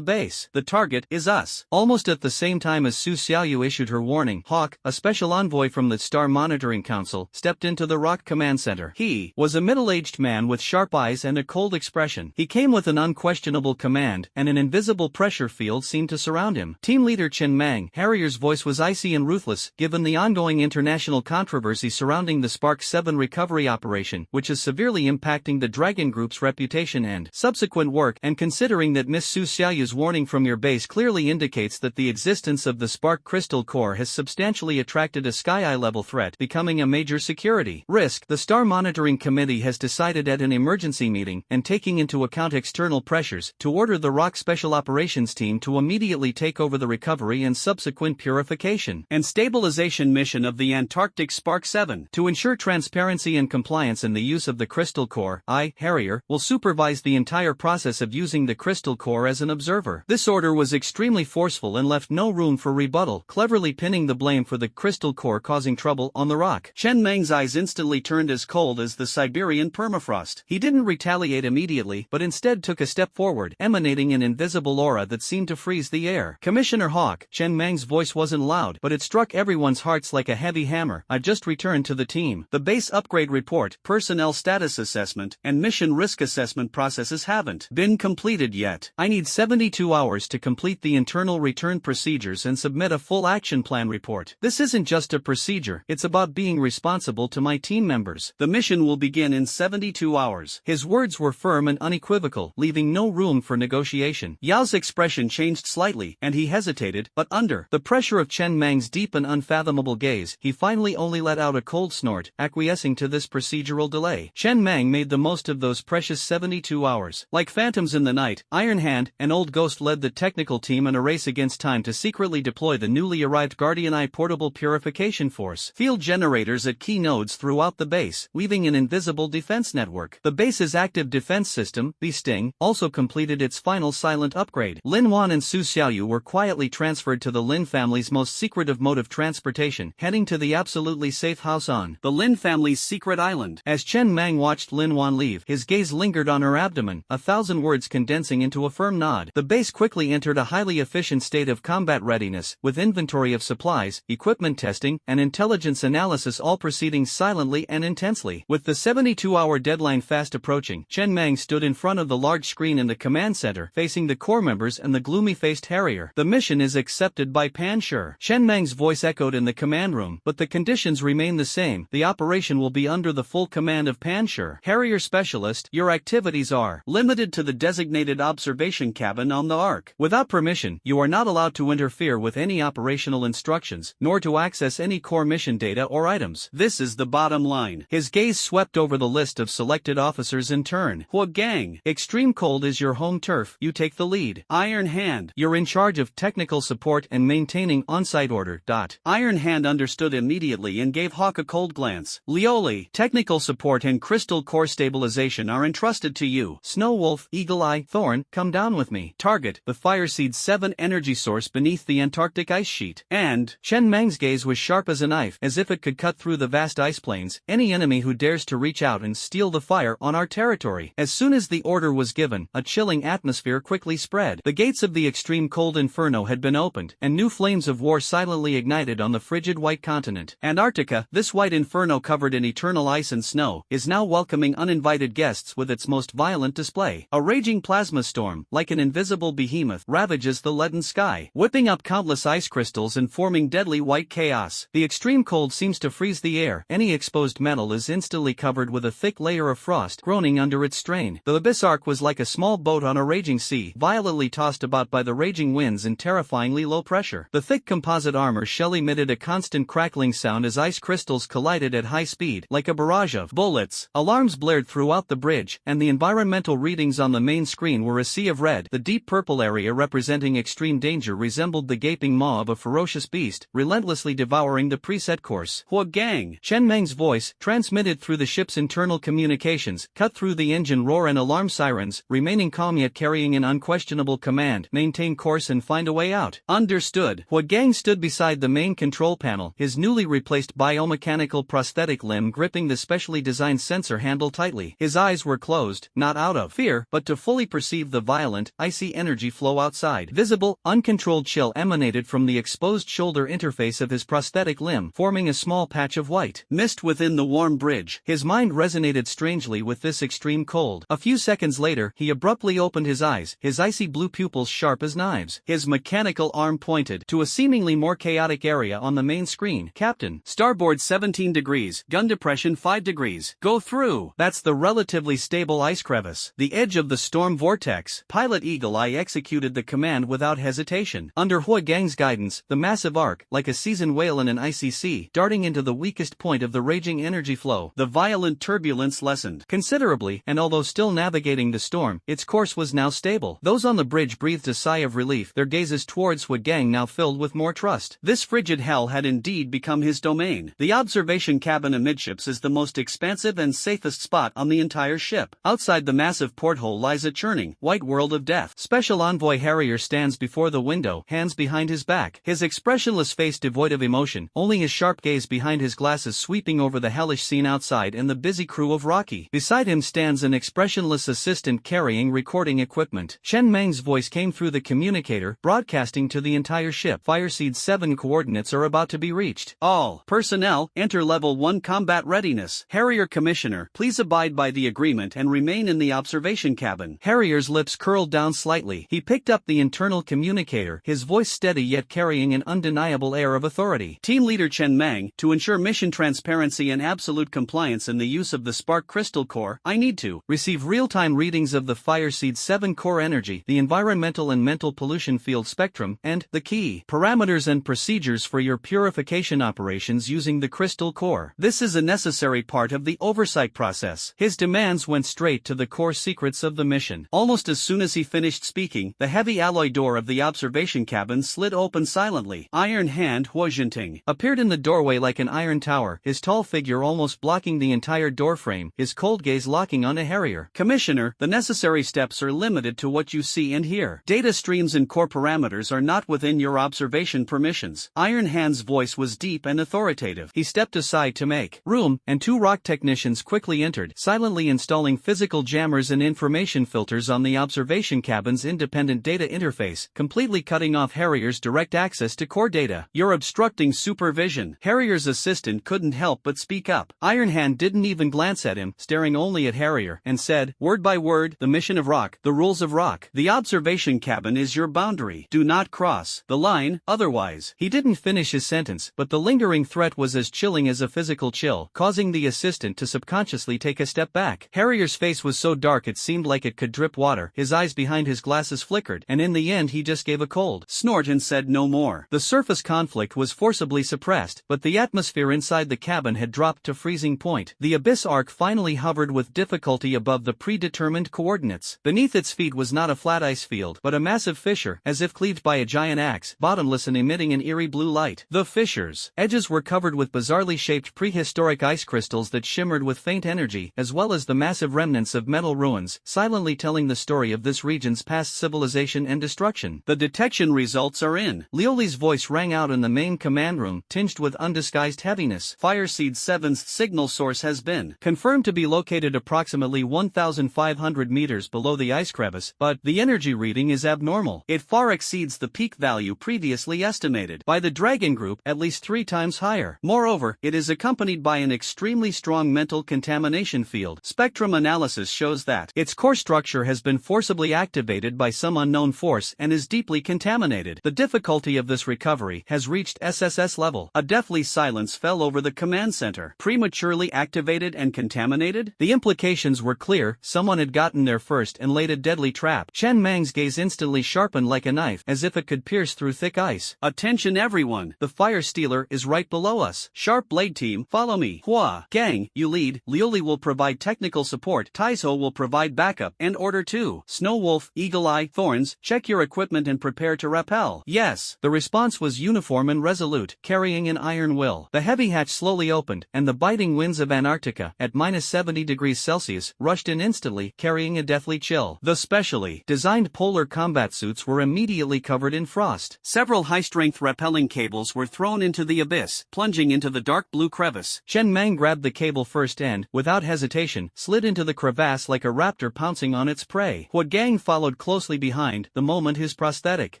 base. The target is us." Almost at the same time as Su Xiaoyu issued her warning, Hawk, a special envoy from the Star Monitoring Council, stepped into the Rock Command Center. He was a middle-aged man with sharp eyes and a cold expression. He came with an unquestionable command, and an invisible pressure field seemed to surround him. Team leader Chen Mang, Harrier's voice was icy and ruthless, given the ongoing international controversy surrounding the Spark 7 recovery operation, which is severely impacting the Dragon Group's reputation and subsequent work, and considering that Miss Su Xiaoyu's warning from your base clearly indicates that the existence of the Spark Crystal Core has substantially attracted a sky-eye-level threat, becoming a major security risk, the Star Monitoring Committee has decided at an emergency meeting, and taking into account external pressures, to order the Rock Special Operations Team to immediately take over the recovery and subsequent purification and stabilization mission of the Antarctic Spark 7. To ensure transparency and compliance in the use of the Crystal Core, I, Harrier, will supervise the entire process of using the Crystal Core as an observer. This order was extremely forceful and left no room for rebuttal, cleverly pinning the blame for the Crystal Core causing trouble on the rock. Chen Mang's eyes instantly turned as cold as the Siberian permafrost. He didn't retaliate immediately, but instead took a step forward, emanating an invisible aura that seemed to freeze the air. "Commissioner Hawk," Chen Mang's voice wasn't loud, but it struck everyone's hearts like a heavy hammer. "I've just returned to the team. The base upgrade report, personnel status assessment, and mission risk assessment processes haven't been completed yet. I need 72 hours to complete the internal return procedures and submit a full action plan report. This isn't just a procedure, it's about being responsible to my team members. The mission will begin in 72 hours. His words were firm and unequivocal, leaving no room for negotiation. Yao's expression changed slightly, and he hesitated, but under the pressure of Chen Mang's deep and unfathomable gaze, he finally only let out a cold snort, acquiescing to this procedural delay. Chen Mang made the most of those precious 72 hours. Like phantoms in the night, Iron Hand, an old ghost, led the technical team in a race against time to secretly deploy the newly arrived Guardian Eye portable purification force field generators at key nodes throughout the base, weaving an invisible defense network. The base's active defense system, the Sting, also completed its final silent upgrade. Lin Wan and Su Xiaoyu were quietly transferred to the Lin family's most secretive mode of transportation, heading to the absolutely safe house on the Lin family's secret island. As Chen Mang watched Lin Wan leave, his gaze lingered on her abdomen, 1,000 words condensing into a firm nod. The base quickly entered a highly efficient state of combat readiness, with inventory of supplies, equipment testing, and intelligence analysis all proceeding silently and intensely. With the 72-hour deadline fast approaching, Chen Mang stood in front of the large screen in the command center, facing the core members and the gloomy-faced Harrier. "The mission is accepted by Pan Shi." Chen Mang's voice echoed in the command room, "but the conditions remain the same. The operation will be under the full command of Pan Shi. Harrier Specialist, your activities are limited to the designated observation cabin on the Ark. Without permission, you are not allowed to interfere with any operational instructions. options, nor to access any core mission data or items. This is the bottom line. His gaze swept over the list of selected officers in turn. Hua Gang. Extreme Cold is your home turf, you take the lead. Iron Hand. You're in charge of technical support and maintaining on-site order. Iron Hand understood immediately and gave Hawk a cold glance. Lioli. Technical support and crystal core stabilization are entrusted to you. Snow Wolf, Eagle Eye, Thorn, come down with me. Target, the Fireseed 7 energy source beneath the Antarctic ice sheet. And Chen Meng's gaze was sharp as a knife, as if it could cut through the vast ice plains. Any enemy who dares to reach out and steal the fire on our territory. As soon as the order was given, a chilling atmosphere quickly spread. The gates of the extreme cold inferno had been opened, and new flames of war silently ignited on the frigid white continent. Antarctica, this white inferno covered in eternal ice and snow, is now welcoming uninvited guests with its most violent display. A raging plasma storm, like an invisible behemoth, ravages the leaden sky, whipping up countless ice crystals and forming deadly white chaos. The extreme cold seems to freeze the air. Any exposed metal is instantly covered with a thick layer of frost, groaning under its strain. The abyss arc was like a small boat on a raging sea, violently tossed about by the raging winds and terrifyingly low pressure. The thick composite armor shell emitted a constant crackling sound as ice crystals collided at high speed, like a barrage of bullets. Alarms blared throughout the bridge, and the environmental readings on the main screen were a sea of red. The deep purple area representing extreme danger resembled the gaping maw of a ferocious beast, relentlessly devouring the preset course. Hua Gang. Chen Meng's voice, transmitted through the ship's internal communications, cut through the engine roar and alarm sirens, remaining calm yet carrying an unquestionable command: maintain course and find a way out. Understood. Hua Gang stood beside the main control panel, his newly replaced biomechanical prosthetic limb gripping the specially designed sensor handle tightly. His eyes were closed, not out of fear, but to fully perceive the violent, icy energy flow outside. Visible, uncontrolled chill emanated from the exposed shoulder interface of his prosthetic limb, forming a small patch of white mist within the warm bridge. His mind resonated strangely with this extreme cold. A few seconds later, he abruptly opened his eyes, his icy blue pupils sharp as knives. His mechanical arm pointed to a seemingly more chaotic area on the main screen. Captain, starboard 17 degrees, gun depression 5 degrees. Go through. That's the relatively stable ice crevice, the edge of the storm vortex. Pilot Eagle Eye executed the command without hesitation. Under Hua Gang's guidance, the massive arc, like a seasoned whale in an icy sea, darting into the weakest point of the raging energy flow. The violent turbulence lessened considerably, and although still navigating the storm, its course was now stable. Those on the bridge breathed a sigh of relief, their gazes towards Hua Gang now filled with more trust. This frigid hell had indeed become his domain. The observation cabin amidships is the most expansive and safest spot on the entire ship. Outside the massive porthole lies a churning, white world of death. Special Envoy Harrier stands before the window, hands behind his back, his expressionless face devoid of emotion, only his sharp gaze behind his glasses sweeping over the hellish scene outside and the busy crew of Rocky. Beside him stands an expressionless assistant carrying recording equipment. Chen Meng's voice came through the communicator, broadcasting to the entire ship. Fireseed 7 coordinates are about to be reached. All personnel, enter level 1 combat readiness. Harrier Commissioner, please abide by the agreement and remain in the observation cabin. Harrier's lips curled down slightly. He picked up the internal communicator, his voice steady yet carrying an undeniable air of authority. Team Leader Chen Meng, to ensure mission transparency and absolute compliance in the use of the Spark Crystal Core, I need to receive real-time readings of the Fireseed 7 core energy, the environmental and mental pollution field spectrum, and the key parameters and procedures for your purification operations using the Crystal Core. This is a necessary part of the oversight process. His demands went straight to the core secrets of the mission. Almost as soon as he finished speaking, the heavy alloy door of the observation cabin slid open silently. Iron Hand Hua Jinting appeared in the doorway like an iron tower, his tall figure almost blocking the entire doorframe, his cold gaze locking onto Harrier. Commissioner, the necessary steps are limited to what you see and hear. Data streams and core parameters are not within your observation permissions. Iron Hand's voice was deep and authoritative. He stepped aside to make room, and 2 rock technicians quickly entered, silently installing physical jammers and information filters on the observation cabin's independent data interface, completely cutting off Harrier's direct access to core data. You're obstructing supervision. Harrier's assistant couldn't help but speak up. Iron Hand didn't even glance at him, staring only at Harrier, and said, word by word, the mission of Rock, the rules of Rock. The observation cabin is your boundary. Do not cross the line, otherwise. He didn't finish his sentence, but the lingering threat was as chilling as a physical chill, causing the assistant to subconsciously take a step back. Harrier's face was so dark it seemed like it could drip water, his eyes behind his glasses flickered, and in the end he just gave a cold snort and said no more. The surface conflict was forcibly suppressed, but the atmosphere inside the cabin had dropped to freezing point. The Abyss Ark finally hovered with difficulty above the predetermined coordinates. Beneath its feet was not a flat ice field, but a massive fissure, as if cleaved by a giant axe, bottomless and emitting an eerie blue light. The fissure's edges were covered with bizarrely shaped prehistoric ice crystals that shimmered with faint energy, as well as the massive remnants of metal ruins, silently telling the story of this region's past civilization and destruction. The detection results are in. Lioli's voice rang out in the main command room, tinged with undisguised heaviness. Fireseed 7's signal source has been confirmed to be located approximately 1,500 meters below the ice crevice, but the energy reading is abnormal. It far exceeds the peak value previously estimated by the Dragon Group, at least 3 times higher. Moreover, it is accompanied by an extremely strong mental contamination field. Spectrum analysis shows that its core structure has been forcibly activated by some unknown force and is deeply contaminated. The difficulty of this recovery has reached SSS level. A deathly silence fell over the command center. Prematurely activated and contaminated? The implications were clear. Someone had gotten there first and laid a deadly trap. Chen Mang's gaze instantly sharpened like a knife, as if it could pierce through thick ice. Attention everyone! The fire stealer is right below us. Sharp Blade Team, follow me. Hua, Gang, you lead. Lioli will provide technical support. Taizo will provide backup. And Order 2. Snow Wolf, Eagle Eye, Thorns, check your equipment and prepare to rappel. Yes. The response was uniform and resolute, carrying an iron will. The heavy hatch slowly opened, and the biting winds of Antarctica, at minus 70 degrees Celsius, rushed in instantly, carrying a deathly chill. The specially designed polar combat suits were immediately covered in frost. Several high-strength rappelling cables were thrown into the abyss, plunging into the dark blue crevice. Chen Mang grabbed the cable first and, without hesitation, slid into the crevasse like a raptor pouncing on its prey. Hua Gang followed closely behind. The moment his prosthetic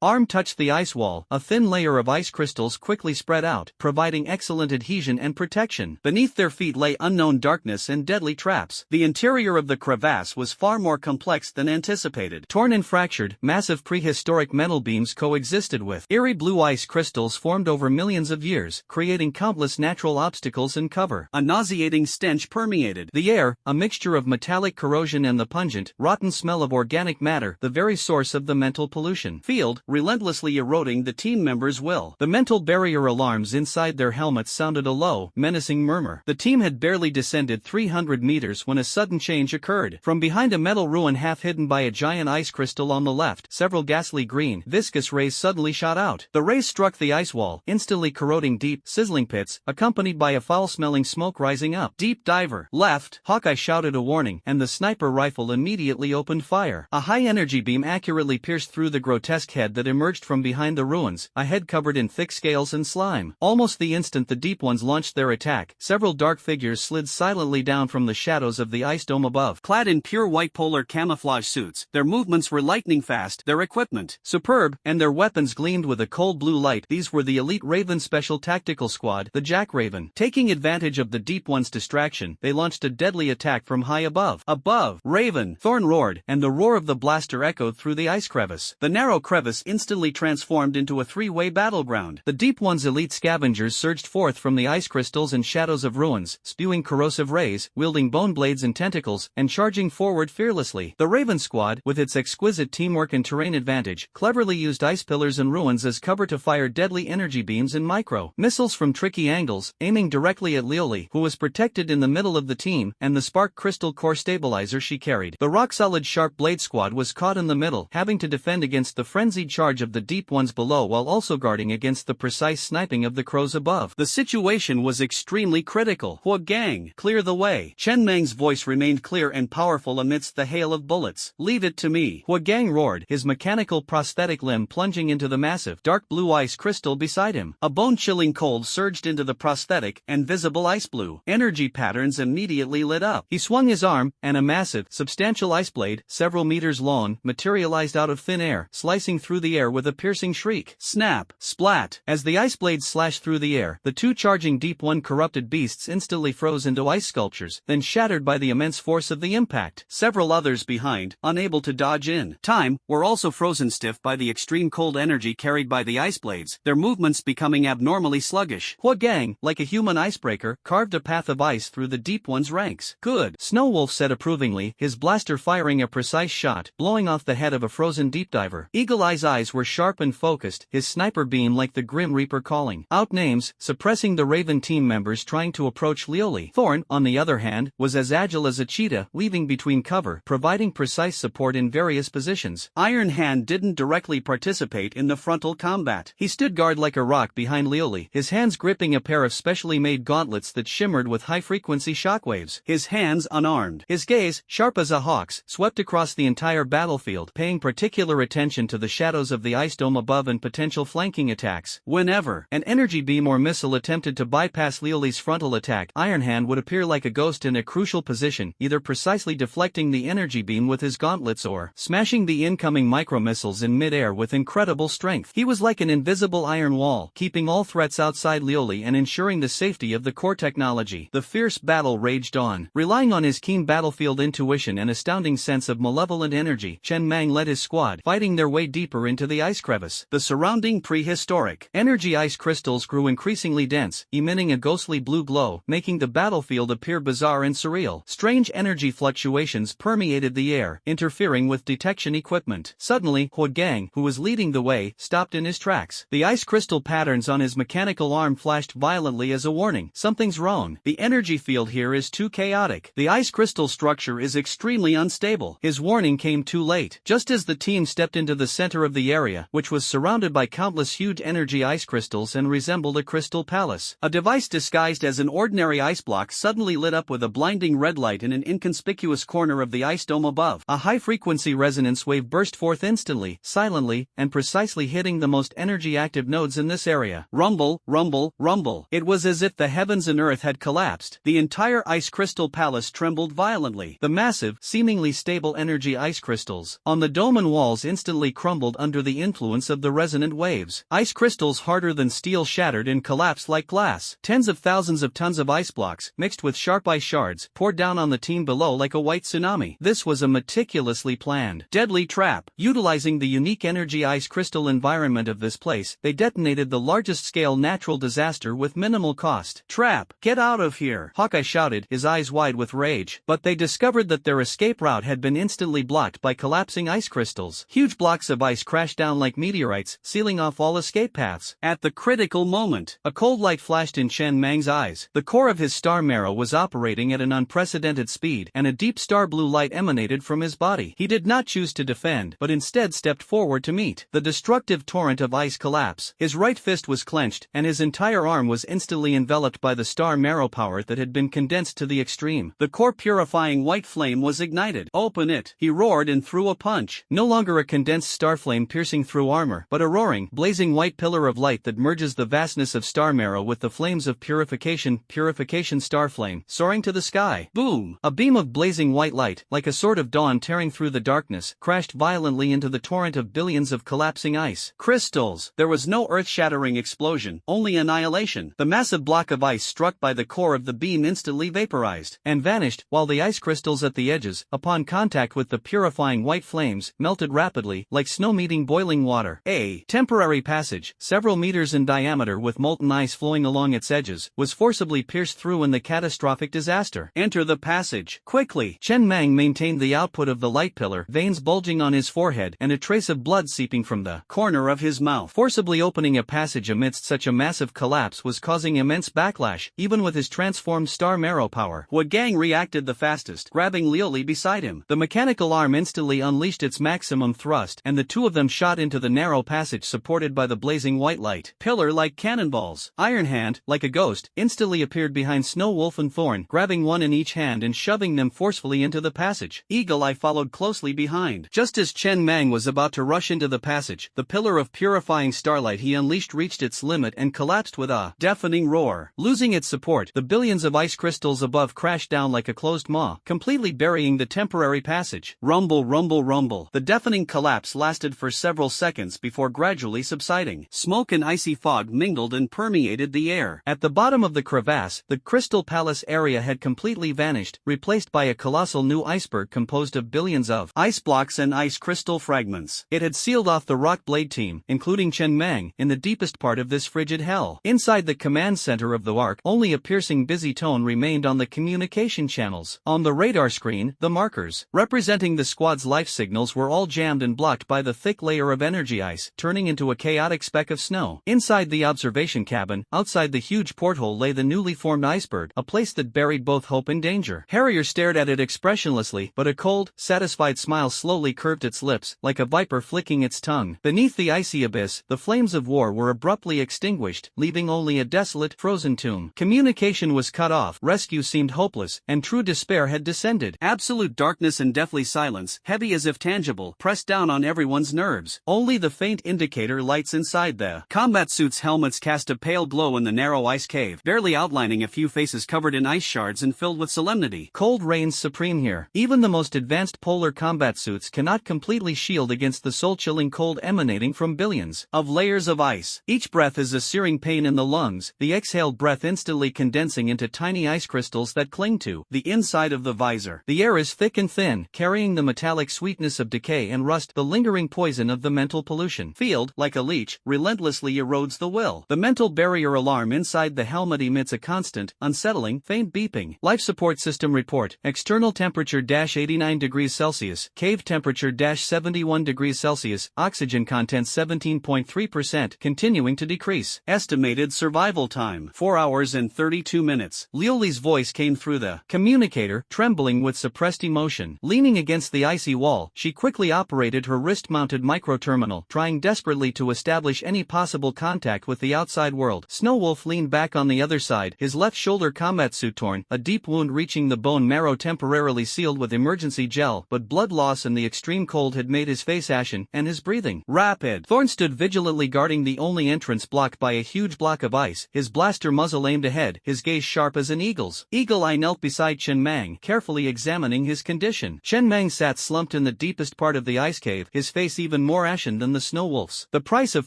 arm touched the ice wall, a thin layer of ice crystals quickly spread out, providing excellent adhesion and protection. Beneath their feet lay unknown darkness and deadly traps. The interior of the crevasse was far more complex than anticipated. Torn and fractured, massive prehistoric metal beams coexisted with eerie blue ice crystals formed over millions of years, creating countless natural obstacles and cover. A nauseating stench permeated the air, a mixture of metallic corrosion and the pungent, rotten smell of organic matter, the very source of the mental pollution field, relentlessly eroding the team members' will. The mental barrier alarms inside their helmets sounded a low, menacing murmur. The team had barely descended 300 meters when a sudden change occurred. From behind a metal ruin half hidden by a giant ice crystal on the left, several ghastly green, viscous rays suddenly shot out. The rays struck the ice wall, instantly corroding deep, sizzling pits, accompanied by a foul-smelling smoke rising up. Deep diver, left, Hawkeye shouted a warning, and the sniper rifle immediately opened fire. A high-energy beam accurately pierced through the grotesque head that emerged from behind the ruins, a head covered in thick scales and slime. Almost the instant the Deep Ones launched their attack, several dark figures slid silently down from the shadows of the ice dome above. Clad in pure white polar camouflage suits, their movements were lightning fast, their equipment superb, and their weapons gleamed with a cold blue light. These were the elite Raven Special Tactical Squad, the Jack Raven. Taking advantage of the Deep One's distraction, they launched a deadly attack from high above. Above, Raven, Thorn roared, and the roar of the blaster echoed through the ice crevice. The narrow crevice instantly transformed into a three-way battleground. The Deep One's elite scavengers surged forth from the ice crystals and shadows of ruins, spewing corrosive rays, wielding bone blades and tentacles, and charging forward fearlessly. The Raven Squad, with its exquisite teamwork and terrain advantage, cleverly used ice pillars and ruins as cover to fire deadly energy beams and micro-missiles from tricky angles, aiming directly at Lioli, who was protected in the middle of the team, and the spark crystal core stabilizer she carried. The rock-solid Sharp Blade Squad was caught in the middle, having to defend against the frenzied charge of the Deep Ones below while also guarding against the precise sniping of the crows above. The situation was extremely critical. Hua Gang, clear the way. Chen Mang's voice remained clear and powerful amidst the hail of bullets. Leave it to me. Hua Gang roared, his mechanical prosthetic limb plunging into the massive, dark blue ice crystal beside him. A bone-chilling cold surged into the prosthetic, and visible ice blue energy patterns immediately lit up. He swung his arm, and a massive, substantial ice blade, several meters long, materialized out of thin air, slicing through the air with a piercing shriek. Snap, splat. As the ice blade slashed through the air, the two charging Deep One corrupted beasts instantly froze into ice sculptures, then shattered by the immense force of the impact. Several others behind, unable to dodge in time, were also frozen stiff by the extreme cold energy carried by the ice blades, their movements becoming abnormally sluggish. Hua Gang, like a human icebreaker, carved a path of ice through the Deep One's ranks. Good, Snow Wolf said approvingly, his blaster firing a precise shot, blowing off the head of a frozen deep diver. Eagle Eye's eyes were sharp and focused, his sniper beam him like the Grim Reaper calling out names, suppressing the Raven team members trying to approach Lioli. Thorn, on the other hand, was as agile as a cheetah, weaving between cover, providing precise support in various positions. Iron Hand didn't directly participate in the frontal combat. He stood guard like a rock behind Lioli, his hands gripping a pair of specially made gauntlets that shimmered with high-frequency shockwaves. His hands unarmed. His gaze, sharp as a hawk's, swept across the entire battlefield, paying particular attention to the shadows of the ice dome above and potential flanking attacks. Whenever an energy beam or missile attempted to bypass Lioli's frontal attack, Ironhand would appear like a ghost in a crucial position, either precisely deflecting the energy beam with his gauntlets or smashing the incoming micromissiles in mid-air with incredible strength. He was like an invisible iron wall, keeping all threats outside Lioli and ensuring the safety of the core technology. The fierce battle raged on. Relying on his keen battlefield intuition and astounding sense of malevolent energy, Chen Mang led his squad, fighting their way deeper into the ice crevice. The surrounding prehistoric energy ice crystals grew increasingly dense, emitting a ghostly blue glow, making the battlefield appear bizarre and surreal. Strange energy fluctuations permeated the air, interfering with detection equipment. Suddenly, Huogang, who was leading the way, stopped in his tracks. The ice crystal patterns on his mechanical arm flashed violently as a warning. Something's wrong. The energy field here is too chaotic. The ice crystal structure is extremely unstable. His warning came too late. Just as the team stepped into the center of the area, which was surrounded by countless huge energy ice crystals and resembled a crystal palace, a device disguised as an ordinary ice block suddenly lit up with a blinding red light in an inconspicuous corner of the ice dome above. A high-frequency resonance wave burst forth instantly, silently, and precisely hitting the most energy-active nodes in this area. Rumble, rumble, rumble. It was as if the heavens and earth had collapsed. The entire ice crystal palace trembled violently. The massive, seemingly stable energy ice crystals on the dome and walls instantly crumbled under the influence of the resonant waves. Ice crystals harder than steel shattered and collapsed like glass. Tens of thousands of tons of ice blocks, mixed with sharp ice shards, poured down on the team below like a white tsunami. This was a meticulously planned, deadly trap. Utilizing the unique energy ice crystal environment of this place, they detonated the largest-scale natural disaster with minimal cost. Trap! Get out of here! Hawkeye shouted, his eyes wide with rage. But they discovered that their escape route had been instantly blocked by collapsing ice crystals. Huge blocks of ice crashed down like meteorites, sealing off all escape paths. At the critical moment, a cold light flashed in Chen Mang's eyes. The core of his star marrow was operating at an unprecedented speed, and a deep star blue light emanated from his body. He did not choose to defend, but instead stepped forward to meet the destructive torrent of ice collapse. His right fist was clenched, and his entire arm was instantly enveloped by the star marrow power that had been condensed to the extreme. The core purifying white flame was ignited. Open it! He roared and threw a punch. No longer a condensed star flame piercing through armor, but a roaring, blazing white pillar of light that merges the vastness of star marrow with the flames of purification star flame, soaring to the sky. Boom! A beam of blazing white light, like a sword of dawn tearing through the darkness, crashed violently into the torrent of billions of collapsing ice crystals. There was no earth-shattering explosion, only annihilation. The massive block of ice struck by the core of the beam instantly vaporized and vanished, while the ice crystals at the edges, upon contact with the purifying white flames, melted rapidly, like snow meeting boiling water. A temporary passage, several meters in diameter with molten ice flowing along its edges, was forcibly pierced through in the catastrophic disaster. Enter the passage, quickly! Chen Mang maintained the output of the light pillar, veins bulging on his forehead and a trace of blood seeping from the corner of his mouth. Forcibly opening a passage amidst such a massive collapse was causing immense backlash, even with his transformed star marrow power. Huogang reacted the fastest, grabbing Lioli beside him. The mechanical arm instantly unleashed its maximum thrust, and the two of them shot into the narrow passage supported by the blazing white light pillar like cannonballs. Ironhand, like a ghost, instantly appeared behind Snow Wolf and Thorn, grabbing one in each hand and shoving them forcefully into the passage. Eagle Eye followed closely behind. Just as Chen Mang was about to rush into the passage, the pillar of purifying starlight he unleashed reached its limit and collapsed with a deafening roar. Losing its support, the billions of ice crystals above crashed down like a closed maw, completely burying the temporary passage. Rumble, rumble, rumble. The deafening collapse lasted for several seconds before gradually subsiding. Smoke and icy fog mingled and permeated the air. At the bottom of the crevasse, the Crystal Palace area had completely vanished, replaced by a colossal new iceberg composed of billions of ice blocks and ice crystal fragments. It had sealed off the Rock Blade team, including Chen Mang, in the deepest part of this frigid hell. Inside the command center of the Ark, only a piercing busy tone remained on the communication channels. On the radar screen, the markers representing the squad's life signals were all jammed and blocked by the thick layer of energy ice, turning into a chaotic speck of snow. Inside the observation cabin, outside the huge porthole lay the newly formed iceberg, a place that buried both hope and danger. Harrier stared at it expressionlessly, but a cold, satisfied smile slowly curved its lips, like a viper flicking its tongue. Beneath the icy abyss, the flames of war were abruptly extinguished, leaving only a desolate, frozen tomb. Communication was cut off, rescue seemed hopeless, and true despair had descended. Absolute darkness and deathly silence, heavy as if tangible, pressed down on everyone's nerves. Only the faint indicator lights inside the combat suits' helmets cast a pale glow in the narrow ice cave, barely outlining a few faces covered in ice shards and filled with solemnity. Cold reigns supreme here. Even the most advanced polar combat suits cannot completely shield against the soul-chilling cold emanating from billions of layers of ice. Each breath is a searing pain in the lungs, the exhaled breath instantly condensing into tiny ice crystals that cling to the inside of the visor. The air is thick and thin, carrying the metallic sweetness of decay and rust, the lingering poison of the mental pollution. Field, like a leech, relentlessly erodes the will. The mental barrier alarm inside the helmet emits a constant, unsettling, faint beeping. Life support system report: external temperature -89 degrees Celsius, cave temperature -71 degrees Celsius, oxygen content 17.3%, continuing to decrease. Estimated survival time 4 hours and 32 minutes. Liuli's voice came through the communicator, trembling with suppressed emotion. Leaning against the icy wall, she quickly operated her wrist-mounted microterminal, trying desperately to establish any possible contact with the outside world. Snowwolf leaned back on the other side, his left shoulder combat suit torn, a deep wound reaching the bone marrow temporarily sealed with emergency gel, but blood loss and the extreme cold had made his face ashen, and his breathing rapid. Thorn stood vigilantly guarding the only entrance blocked by a huge block of ice, his blaster muzzle aimed ahead, his gaze sharp as an eagle's. Eagle Eye knelt beside Chen Mang, carefully examining his condition. Chen Mang sat slumped in the deepest part of the ice cave, his face even more ashen than the snow wolf's. The price of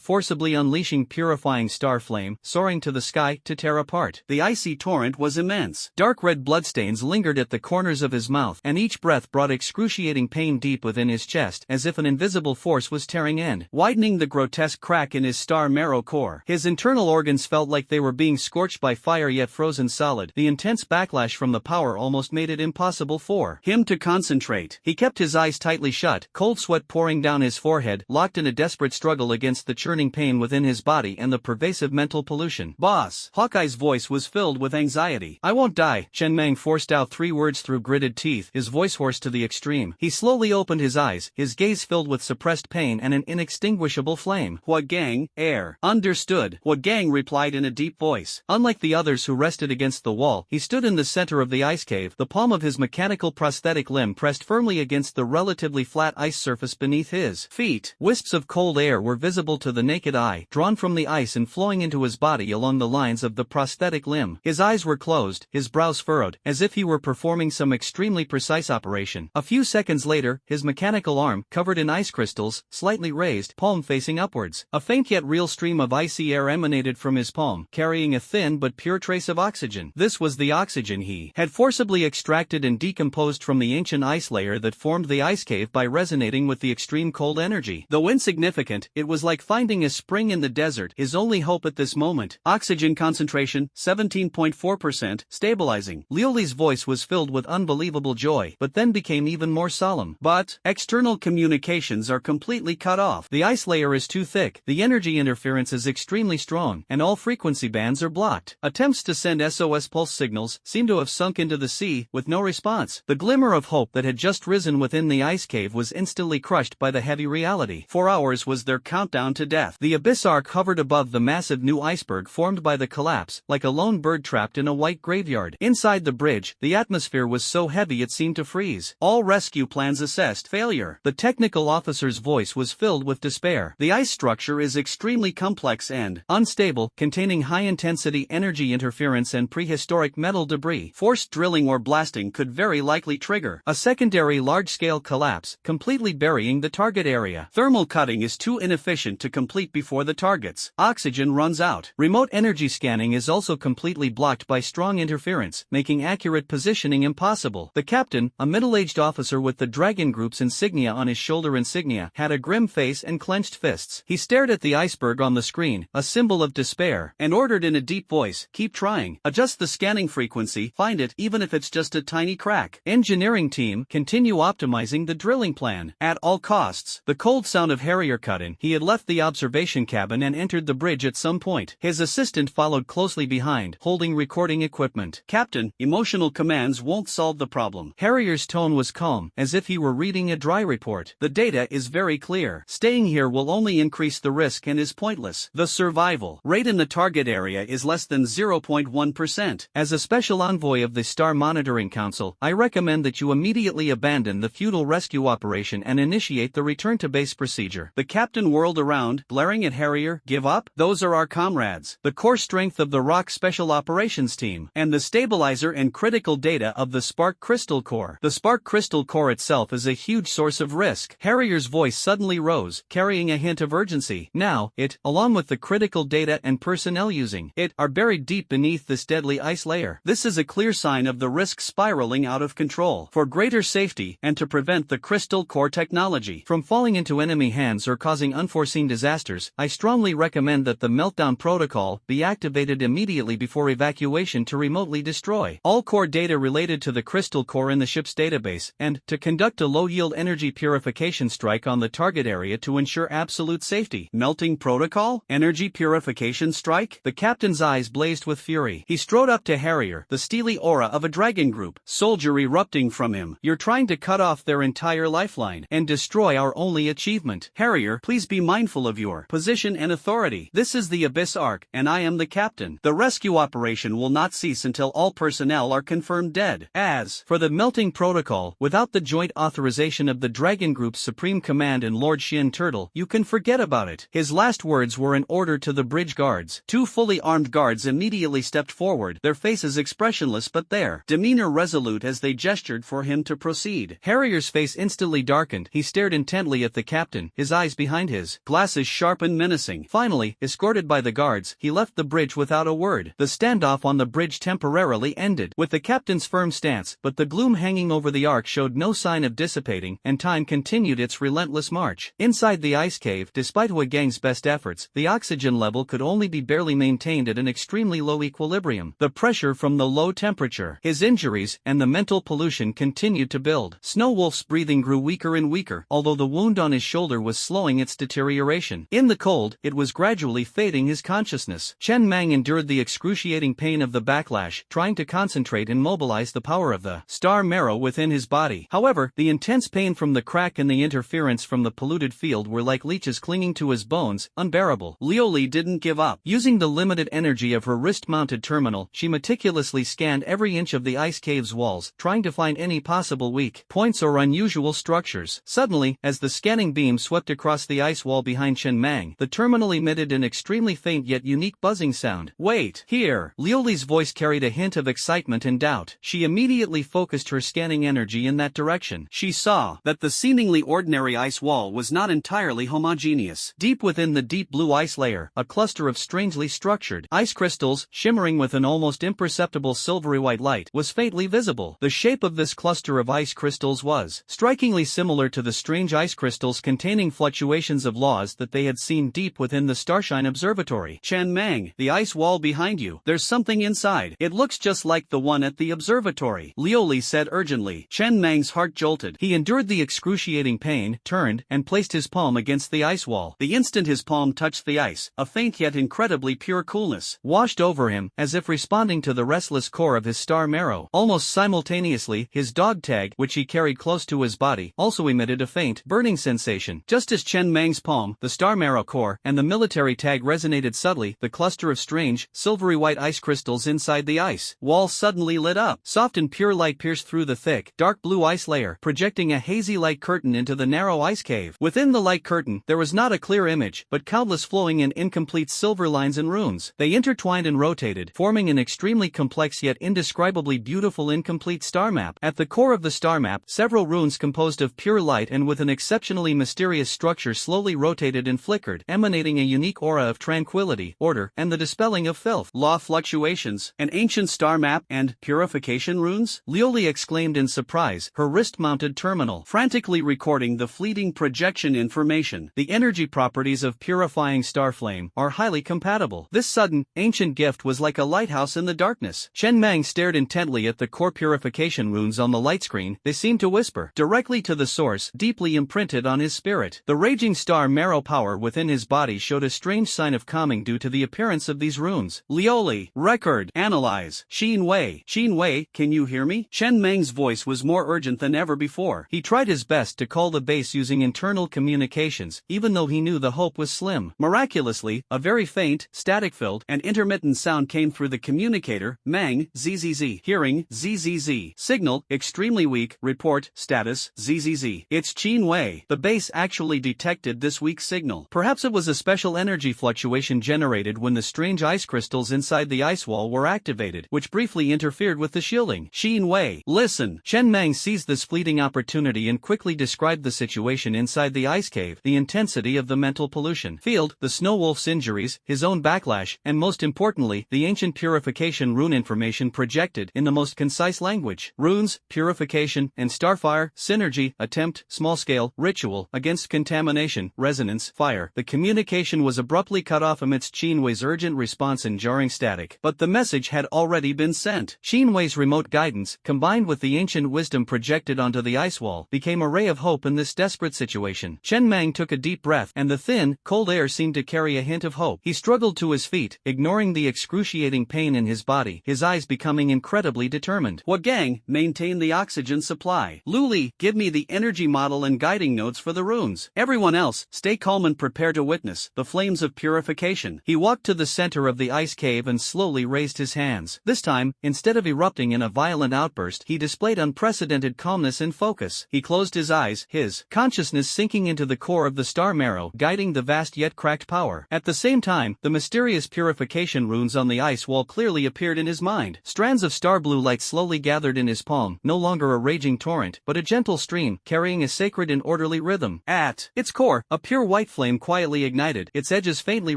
forcibly unleashing purifying star flame, soaring to the sky to tear apart. The icy torrent was immense. Dark red bloodstains lingered at the corners of his mouth, and each breath brought excruciating pain deep within his chest, as if an invisible force was tearing end, widening the grotesque crack in his star marrow core. His internal organs felt like they were being scorched by fire yet frozen solid. The intense backlash from the power almost made it impossible for him to concentrate. He kept his eyes tightly shut, cold sweat pouring down his forehead, locked in a desperate struggle against the churning pain within his body and the pervasive mental pollution. "Boss." Hawkeye's voice was filled with anxiety. "I won't die." Chen Mang forced out 3 words through gritted teeth, his voice hoarse to the extreme. He slowly opened his eyes, his gaze filled with suppressed pain and an inextinguishable flame. "Hua Gang, air." "Understood." Hua Gang replied in a deep voice. Unlike the others who rested against the wall, he stood in the center of the ice cave, the palm of his mechanical prosthetic limb pressed firmly against the relatively flat ice surface beneath his feet. Wisps of cold air were visible to the naked eye, drawn from the ice and flowing into his body along the lines of the prosthetic limb. His eyes were closed, his brows furrowed, as if he were performing some extremely precise operation. A few seconds later, his mechanical arm, covered in ice crystals, slightly raised, palm facing upwards. A faint yet real stream of icy air emanated from his palm, carrying a thin but pure trace of oxygen. This was the oxygen he had forcibly extracted and decomposed from the ancient ice layer that formed the ice cave by resonating with the extreme cold energy. Though insignificant, it was like finding a spring in the desert, his only hope at this moment. Oxygen concentration, 17.4%, stabilizing. Liuli's voice was filled with unbelievable joy, but then became even more solemn. "But external communications are completely cut off. The ice layer is too thick, the energy interference is extremely strong, and all frequency bands are blocked. Attempts to send SOS pulse signals seem to have sunk into the sea, with no response." The glimmer of hope that had just risen within the ice cave was instantly crushed by the heavy reality. 4 hours was their countdown to death. The abyss arc hovered above the massive new iceberg formed by the collapse, like a lone bird trapped in a white graveyard. Inside the bridge, the atmosphere was so heavy it seemed to freeze. All rescue plans assessed failure. The technical officer's voice was filled with despair. "The ice structure is extremely complex and unstable, containing high-intensity energy interference and prehistoric metal debris. Forced drilling or blasting could very likely trigger a secondary large-scale collapse, completely burying the target area. Thermal cutting is too inefficient to complete before the target's oxygen runs out. Remote energy scanning is also completely blocked by strong interference, making accurate positioning impossible." The captain, a middle-aged officer with the Dragon Group's insignia on his shoulder insignia, had a grim face and clenched fists. He stared at the iceberg on the screen, a symbol of despair, and ordered in a deep voice, "Keep trying. Adjust the scanning frequency, find it even if it's just a tiny crack. Engineering team, continue optimizing the drilling plan. At all costs." The cold sound of Harrier cut in. He had left the observation observation cabin and entered the bridge at some point. His assistant followed closely behind, holding recording equipment. Captain, emotional commands won't solve the problem. Harrier's tone was calm, as if he were reading a dry report. The data is very clear. Staying here will only increase the risk and is pointless. The survival rate in the target area is less than 0.1%. As a special envoy of the Star Monitoring Council, I recommend that you immediately abandon the futile rescue operation and initiate the return to base procedure. The captain whirled around, glaring at Harrier. Give up? Those are our comrades. The core strength of the Rock Special Operations Team, and the stabilizer and critical data of the Spark Crystal Core. The Spark Crystal Core itself is a huge source of risk. Harrier's voice suddenly rose, carrying a hint of urgency. Now, it, along with the critical data and personnel using it, are buried deep beneath this deadly ice layer. This is a clear sign of the risk spiraling out of control. For greater safety, and to prevent the Crystal Core technology from falling into enemy hands or causing unforeseen disasters, I strongly recommend that the meltdown protocol be activated immediately before evacuation to remotely destroy all core data related to the Crystal Core in the ship's database, and to conduct a low-yield energy purification strike on the target area to ensure absolute safety. Melting protocol? Energy purification strike? The captain's eyes blazed with fury. He strode up to Harrier, the steely aura of a dragon group, soldier erupting from him. You're trying to cut off their entire lifeline and destroy our only achievement. Harrier, please be mindful of your position and authority. This is the Abyss Arc, and I am the captain. The rescue operation will not cease until all personnel are confirmed dead. As for the melting protocol, without the joint authorization of the Dragon Group's Supreme Command and Lord Shin Turtle, you can forget about it. His last words were an order to the bridge guards. Two fully armed guards immediately stepped forward, their faces expressionless but their demeanor resolute as they gestured for him to proceed. Harrier's face instantly darkened. He stared intently at the captain, his eyes behind his glasses sharp and menacing. Finally, escorted by the guards, he left the bridge without a word. The standoff on the bridge temporarily ended with the captain's firm stance, but the gloom hanging over the arc showed no sign of dissipating, and time continued its relentless march. Inside the ice cave, despite Hua Gang's best efforts, the oxygen level could only be barely maintained at an extremely low equilibrium. The pressure from the low temperature, his injuries, and the mental pollution continued to build. Snow Wolf's breathing grew weaker and weaker, although the wound on his shoulder was slowing its deterioration. In the cold, it was gradually fading his consciousness. Chen Mang endured the excruciating pain of the backlash, trying to concentrate and mobilize the power of the star marrow within his body. However, the intense pain from the crack and the interference from the polluted field were like leeches clinging to his bones, unbearable. Liu Li didn't give up. Using the limited energy of her wrist-mounted terminal, she meticulously scanned every inch of the ice cave's walls, trying to find any possible weak points or unusual structures. Suddenly, as the scanning beam swept across the ice wall behind Chen Mang, the terminal emitted an extremely faint yet unique buzzing sound. Wait, here! Liu Li's voice carried a hint of excitement and doubt. She immediately focused her scanning energy in that direction. She saw that the seemingly ordinary ice wall was not entirely homogeneous. Deep within the deep blue ice layer, a cluster of strangely structured ice crystals, shimmering with an almost imperceptible silvery white light, was faintly visible. The shape of this cluster of ice crystals was strikingly similar to the strange ice crystals containing fluctuations of laws that they had seen deep within the Starshine Observatory. Chen Mang, the ice wall behind you. There's something inside. It looks just like the one at the observatory. Liu Li said urgently. Chen Mang's heart jolted. He endured the excruciating pain, turned, and placed his palm against the ice wall. The instant his palm touched the ice, a faint yet incredibly pure coolness washed over him, as if responding to the restless core of his star marrow. Almost simultaneously, his dog tag, which he carried close to his body, also emitted a faint, burning sensation. Just as Chen Mang's palm, the star marrow core, and the military tag resonated subtly, the cluster of strange, silvery white ice crystals inside the ice wall suddenly lit up. Soft and pure light pierced through the thick, dark blue ice layer, projecting a hazy light curtain into the narrow ice cave. Within the light curtain, there was not a clear image, but countless flowing and incomplete silver lines and runes. They intertwined and rotated, forming an extremely complex yet indescribably beautiful incomplete star map. At the core of the star map, several runes composed of pure light and with an exceptionally mysterious structure slowly rotated and flickered, emanating a unique aura of tranquility, order, and the dispelling of filth. Law fluctuations, an ancient star map, and purification runes? Liu Li exclaimed in surprise, her wrist-mounted terminal frantically recording the fleeting projection information. The energy properties of purifying star flame are highly compatible. This sudden, ancient gift was like a lighthouse in the darkness. Chen Mang stared intently at the core purification runes on the light screen. They seemed to whisper directly to the source, deeply imprinted on his spirit. The raging star marrow power power within his body showed a strange sign of calming due to the appearance of these runes. Lioli, record, analyze. Xin Wei, can you hear me? Chen Meng's voice was more urgent than ever before. He tried his best to call the base using internal communications, even though he knew the hope was slim. Miraculously, a very faint, static-filled, and intermittent sound came through the communicator. Meng, ZZZ. Hearing, ZZZ. Signal, extremely weak. Report, status, ZZZ. It's Qin Wei. The base actually detected this weak signal. Perhaps it was a special energy fluctuation generated when the strange ice crystals inside the ice wall were activated, which briefly interfered with the shielding. Qin Wei, listen. Chen Meng seized this fleeting opportunity and quickly described the situation inside the ice cave, the intensity of the mental pollution field, the snow wolf's injuries, his own backlash, and most importantly, the ancient purification rune information projected in the most concise language. Runes, purification, and starfire, synergy, attempt, small-scale, ritual, against contamination, resonance, fire. The communication was abruptly cut off amidst Qin Wei's urgent response and jarring static. But the message had already been sent. Qin Wei's remote guidance, combined with the ancient wisdom projected onto the ice wall, became a ray of hope in this desperate situation. Chen Meng took a deep breath, and the thin, cold air seemed to carry a hint of hope. He struggled to his feet, ignoring the excruciating pain in his body, his eyes becoming incredibly determined. Gang, maintain the oxygen supply. Luli, give me the energy model and guiding notes for the runes. Everyone else, stay calm and prepare to witness the flames of purification. He walked to the center of the ice cave and slowly raised his hands. This time, instead of erupting in a violent outburst, he displayed unprecedented calmness and focus. He closed his eyes, his consciousness sinking into the core of the star marrow, guiding the vast yet cracked power. At the same time, the mysterious purification runes on the ice wall clearly appeared in his mind. Strands of star blue light slowly gathered in his palm, no longer a raging torrent, but a gentle stream, carrying a sacred and orderly rhythm. At its core, a pure white flame quietly ignited, its edges faintly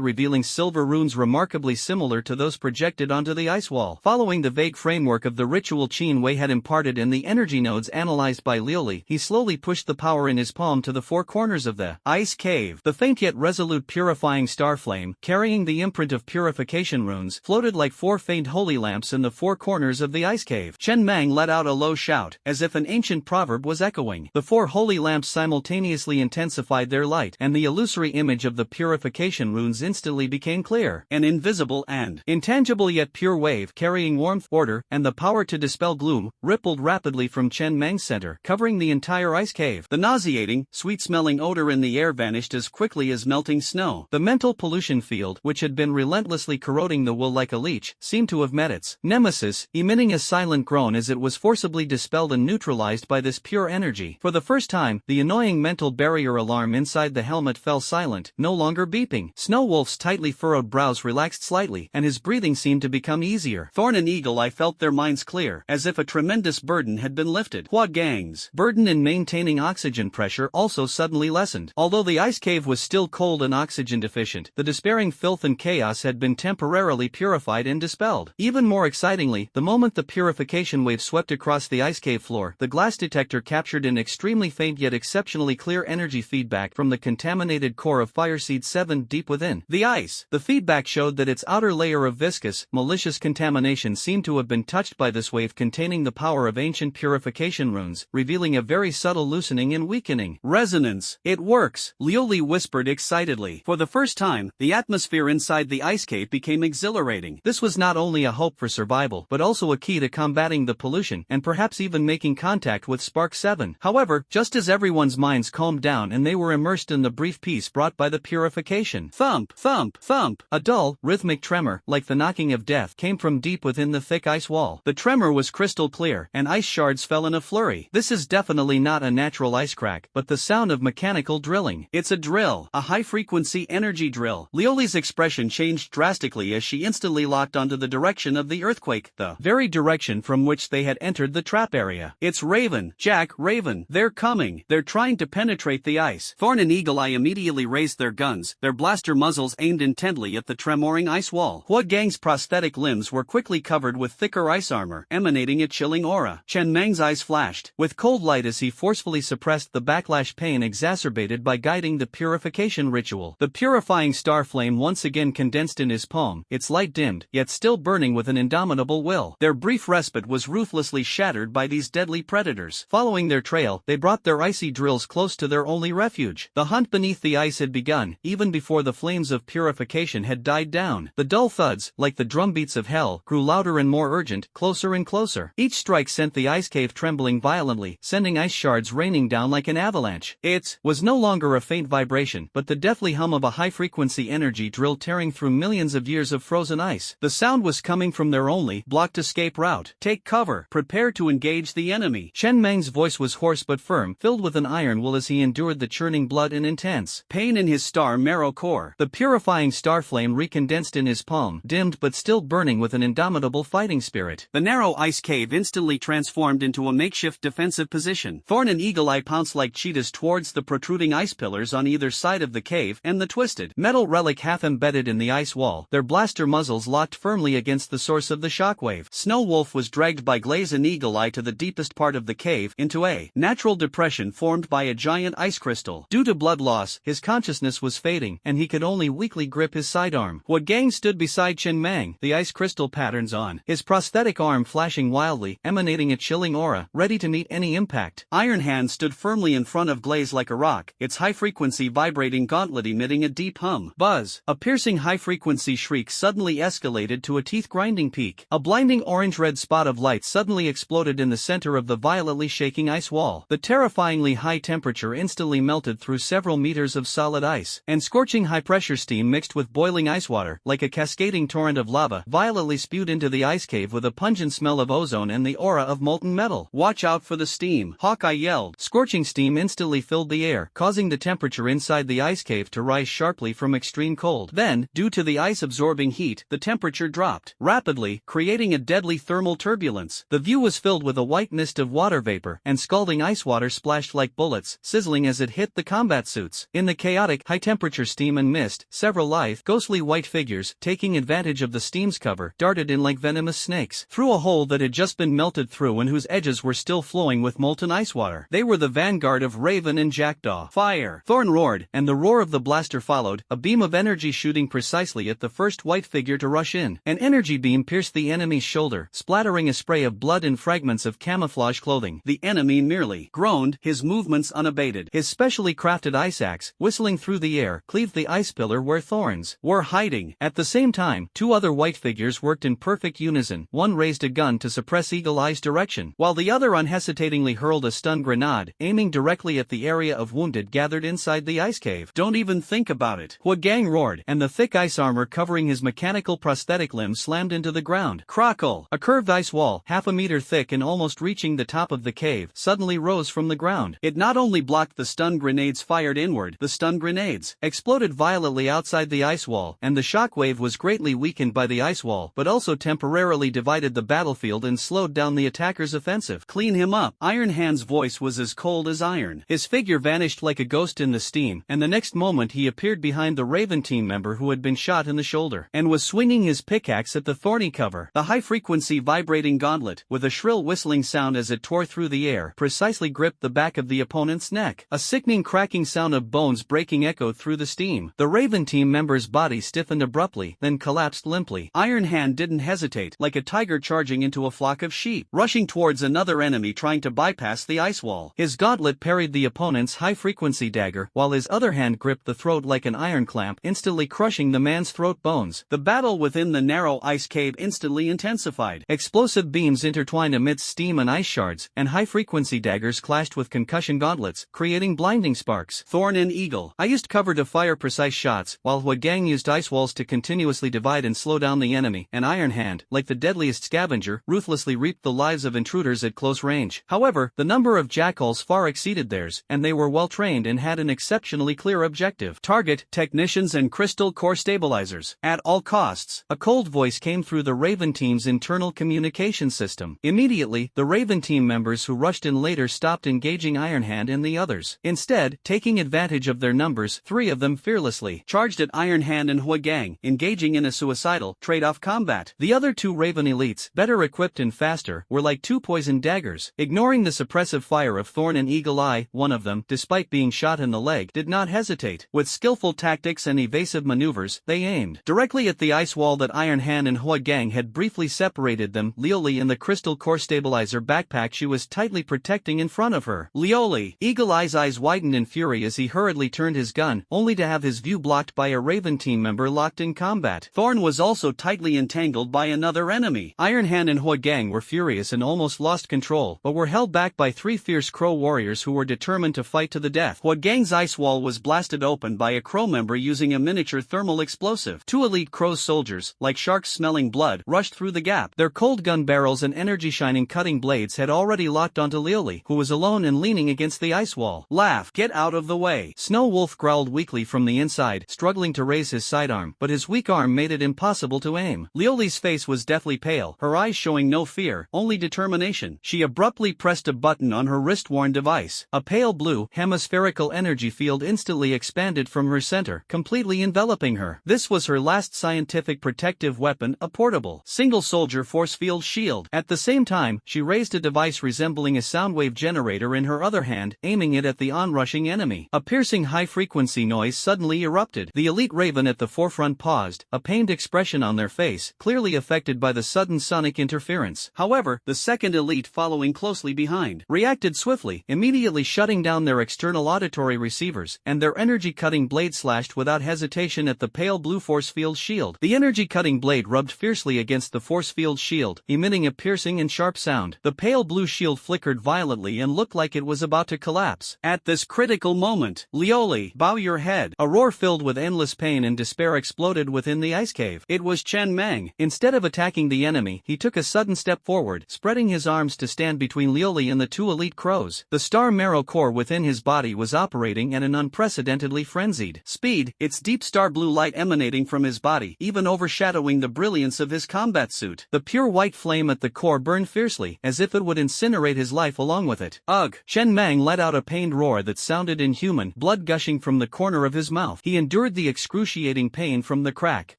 revealing silver runes remarkably similar to those projected onto the ice wall. Following the vague framework of the ritual Qin Wei had imparted in the energy nodes analyzed by Lioli, he slowly pushed the power in his palm to the four corners of the ice cave. The faint yet resolute purifying star flame, carrying the imprint of purification runes, floated like four faint holy lamps in the four corners of the ice cave. Chen Meng let out a low shout, as if an ancient proverb was echoing. The four holy lamps simultaneously intensified their light, and the illusory image of the purification runes instantly became clear. An invisible and intangible yet pure wave, carrying warmth, order, and the power to dispel gloom, rippled rapidly from Chen Meng's center, covering the entire ice cave. The nauseating, sweet-smelling odor in the air vanished as quickly as melting snow. The mental pollution field, which had been relentlessly corroding the will like a leech, seemed to have met its nemesis, emitting a silent groan as it was forcibly dispelled and neutralized by this pure energy. For the first time, the annoying mental barrier alarm inside the helmet fell silent, no longer beeping. Snowwolf's tightly furrowed brows relaxed slightly, and his breathing seemed to become easier. Thorn and Eagle Eye felt their minds clear, as if a tremendous burden had been lifted. Hua Gang's burden in maintaining oxygen pressure also suddenly lessened. Although the ice cave was still cold and oxygen deficient, the despairing filth and chaos had been temporarily purified and dispelled. Even more excitingly, the moment the purification wave swept across the ice cave floor, the glass detector captured an extremely faint yet exceptionally clear energy feedback from the contaminated core of Fireseed 7 deep within the ice. The feedback showed that its outer layer of viscous, malicious contamination seemed to have been touched by this wave containing the power of ancient purification runes, revealing a very subtle loosening and weakening. Resonance. It works, Lioli whispered excitedly. For the first time, the atmosphere inside the ice cave became exhilarating. This was not only a hope for survival, but also a key to combating the pollution, and perhaps even making contact with Spark 7. However, just as everyone's minds calmed down and they were immersed in the brief peace brought by the purification, thump, thump, thump, a dull, rhythmic tremor, like the knocking of death, came from deep within the thick ice wall. The tremor was crystal clear, and ice shards fell in a flurry. This is definitely not a natural ice crack, but the sound of mechanical drilling. It's a drill, a high-frequency energy drill. Lioli's expression changed drastically as she instantly locked onto the direction of the earthquake, the very direction from which they had entered the trap area. It's Raven, Jack, Raven. They're coming. They're trying to penetrate the ice. Thorn and Eagle Eye immediately raised their guns, their blaster muzzles aimed intently at the tremoring ice wall. Hua Gang's prosthetic limbs were quickly covered with thicker ice armor, emanating a chilling aura. Chen Meng's eyes flashed with cold light as he forcefully suppressed the backlash pain exacerbated by guiding the purification ritual. The purifying star flame once again condensed in his palm, its light dimmed, yet still burning with an indomitable will. Their brief respite was ruthlessly shattered by these deadly predators. Following their trail, they brought their icy drills close to their only refuge. The hunt beneath the ice had begun, even before the flames of purification had died down. The dull thuds, like the drumbeats of hell, grew louder and more urgent, closer and closer. Each strike sent the ice cave trembling violently, sending ice shards raining down like an avalanche. It was no longer a faint vibration, but the deathly hum of a high-frequency energy drill tearing through millions of years of frozen ice. The sound was coming from their only blocked escape route. Take cover. Prepare to engage the enemy. Chen Meng's voice was hoarse but firm, filled with an iron will as he endured the churning blood and intense pain in his star marrow core. The purifying star flame recondensed in his palm, dimmed but still burning with an indomitable fighting spirit. The narrow ice cave instantly transformed into a makeshift defensive position. Thorn and Eagle Eye pounced like cheetahs towards the protruding ice pillars on either side of the cave and the twisted metal relic half embedded in the ice wall, their blaster muzzles locked firmly against the source of the shockwave. Snow Wolf was dragged by Glaze and Eagle Eye to the deepest part of the cave, into a natural depression formed by a giant ice crystal. Due to blood loss, his consciousness was fading, and he could only weakly grip his sidearm. Hua Gang stood beside Chen Meng, the ice crystal patterns on his prosthetic arm flashing wildly, emanating a chilling aura, ready to meet any impact. Iron Hand stood firmly in front of Glaze like a rock, its high-frequency vibrating gauntlet emitting a deep hum. Buzz! A piercing high-frequency shriek suddenly escalated to a teeth-grinding peak. A blinding orange-red spot of light suddenly exploded in the center of the violently shaking ice wall. The terrifyingly high temperature instantly melted through several meters of solid ice, and scorching high-pressure steam mixed with boiling ice water, like a cascading torrent of lava, violently spewed into the ice cave with a pungent smell of ozone and the aura of molten metal. Watch out for the steam, Hawkeye yelled. Scorching steam instantly filled the air, causing the temperature inside the ice cave to rise sharply from extreme cold. Then, due to the ice-absorbing heat, the temperature dropped rapidly, creating a deadly thermal turbulence. The view was filled with a white mist of water vapor, and scalding ice water splashed like bullets, sizzling as it hit the combat suits. In the chaotic, high-temperature steam and mist, several lithe, ghostly white figures, taking advantage of the steam's cover, darted in like venomous snakes, through a hole that had just been melted through and whose edges were still flowing with molten ice water. They were the vanguard of Raven and Jackdaw. Fire! Thorn roared, and the roar of the blaster followed, a beam of energy shooting precisely at the first white figure to rush in. An energy beam pierced the enemy's shoulder, splattering a spray of blood and fragments of camouflage clothing. The enemy merely groaned, his movements unabated. His specially crafted ice axe, whistling through the air, cleaved the ice pillar where thorns were hiding. At the same time, two other white figures worked in perfect unison. One raised a gun to suppress Eagle Eye's direction, while the other unhesitatingly hurled a stun grenade, aiming directly at the area of wounded gathered inside the ice cave. Don't even think about it, Hua Gang roared, and the thick ice armor covering his mechanical prosthetic limbs slammed into the ground. Crackle! A curved ice wall, half a meter thick and almost reaching the top of the cave, suddenly rose from the ground. It not only blocked the stun grenades fired inward, the stun grenades exploded violently outside the ice wall, and the shockwave was greatly weakened by the ice wall, but also temporarily divided the battlefield and slowed down the attacker's offensive. Clean him up. Iron Hand's voice was as cold as iron. His figure vanished like a ghost in the steam, and the next moment he appeared behind the Raven team member who had been shot in the shoulder, and was swinging his pickaxe at the thorny cover. The high-frequency vibrating gauntlet, with a shrill whistling sound as it tore through the air, precisely gripped the back of the opponent's neck. A sickening cracking sound of bones breaking echoed through the steam. The Raven team member's body stiffened abruptly, then collapsed limply. Iron Hand didn't hesitate, like a tiger charging into a flock of sheep, rushing towards another enemy trying to bypass the ice wall. His gauntlet parried the opponent's high-frequency dagger, while his other hand gripped the throat like an iron clamp, instantly crushing the man's throat bones. The battle within the narrow ice cave instantly intensified. Explosive beams intertwined amidst steam and ice shards, and high-frequency daggers clashed with concussion gauntlets, creating blinding sparks. Thorn and Eagle Eye used cover to fire precise shots, while Hua Gang used ice walls to continuously divide and slow down the enemy, and Iron Hand, like the deadliest scavenger, ruthlessly reaped the lives of intruders at close range. However, the number of jackals far exceeded theirs, and they were well-trained and had an exceptionally clear objective. Target, technicians and crystal core stabilizers. At all costs. A cold voice came through the Raven team's internal communication system. Immediately, the Raven team members who rushed in later stopped engaging Iron Hand and the others. Instead, taking advantage of their numbers, three of them fearlessly charged at Iron Hand and Hua Gang, engaging in a suicidal, trade-off combat. The other two Raven elites, better equipped and faster, were like two poisoned daggers. Ignoring the suppressive fire of Thorn and Eagle Eye, one of them, despite being shot in the leg, did not hesitate. With skillful tactics and evasive maneuvers, they aimed directly at the ice wall that Iron Hand and Hua Gang had briefly separated them. Lioli in the crystal core stabilizer backpack she was tightly protecting in front of her. Lioli! Eagle Eye's eyes widened in fury as he hurriedly turned his gun, only to have his view blocked by a Raven team member locked in combat. Thorn was also tightly entangled by another enemy. Iron Hand and Hua Gang were furious and almost lost control, but were held back by 3 fierce crow warriors who were determined to fight to the death. Hua Gang's ice wall was blasted open by a crow member using a miniature thermal explosive. 2 elite crow soldiers, like sharks smelling blood, rushed through the gap. Their cold gun barrels and energy-shining cutting blades had already locked onto Lioli, who was alone and leaning against the ice wall. Laugh, get out of the way. Snow Wolf growled weakly from the inside, struggling to raise his sidearm, but his weak arm made it impossible to aim. Lioli's face was deathly pale, her eyes showing no fear, only determination. She abruptly pressed a button on her wrist-worn device. A pale blue, hemispherical energy field instantly expanded from her center, completely enveloping her. This was her last scientific protective weapon, a portable, single-soldier force field shield. At the same time, she raised a device resembling a soundwave generator in her other hand, aiming it at the onrushing enemy. A piercing high-frequency noise suddenly erupted. The elite Raven at the forefront paused, a pained expression on their face, clearly affected by the sudden sonic interference. However, the second elite following closely behind reacted swiftly, immediately shutting down their external auditory receivers, and their energy-cutting blade slashed without hesitation at the pale blue force field shield. The energy-cutting blade rubbed fiercely against the force field shield, emitting a piercing and sharp sound. The pale blue shield flickered violently and looked like it was about to collapse. At this critical moment, Lioli, bow your head. A roar filled with endless pain and despair exploded within the ice cave. It was Chen Mang. Instead of attacking the enemy, he took a sudden step forward, spreading his arms to stand between Lioli and the 2 elite crows. The star marrow core within his body was operating at an unprecedentedly frenzied speed, its deep star blue light emanating from his body, even overshadowing the brilliance of his combat suit. The pure white flame at the core burned fiercely, as if it would incinerate his life along with it. Ugh! Chen Mang let out a pained roar that sounded inhuman, blood gushing from the corner of his mouth. He endured the excruciating pain from the crack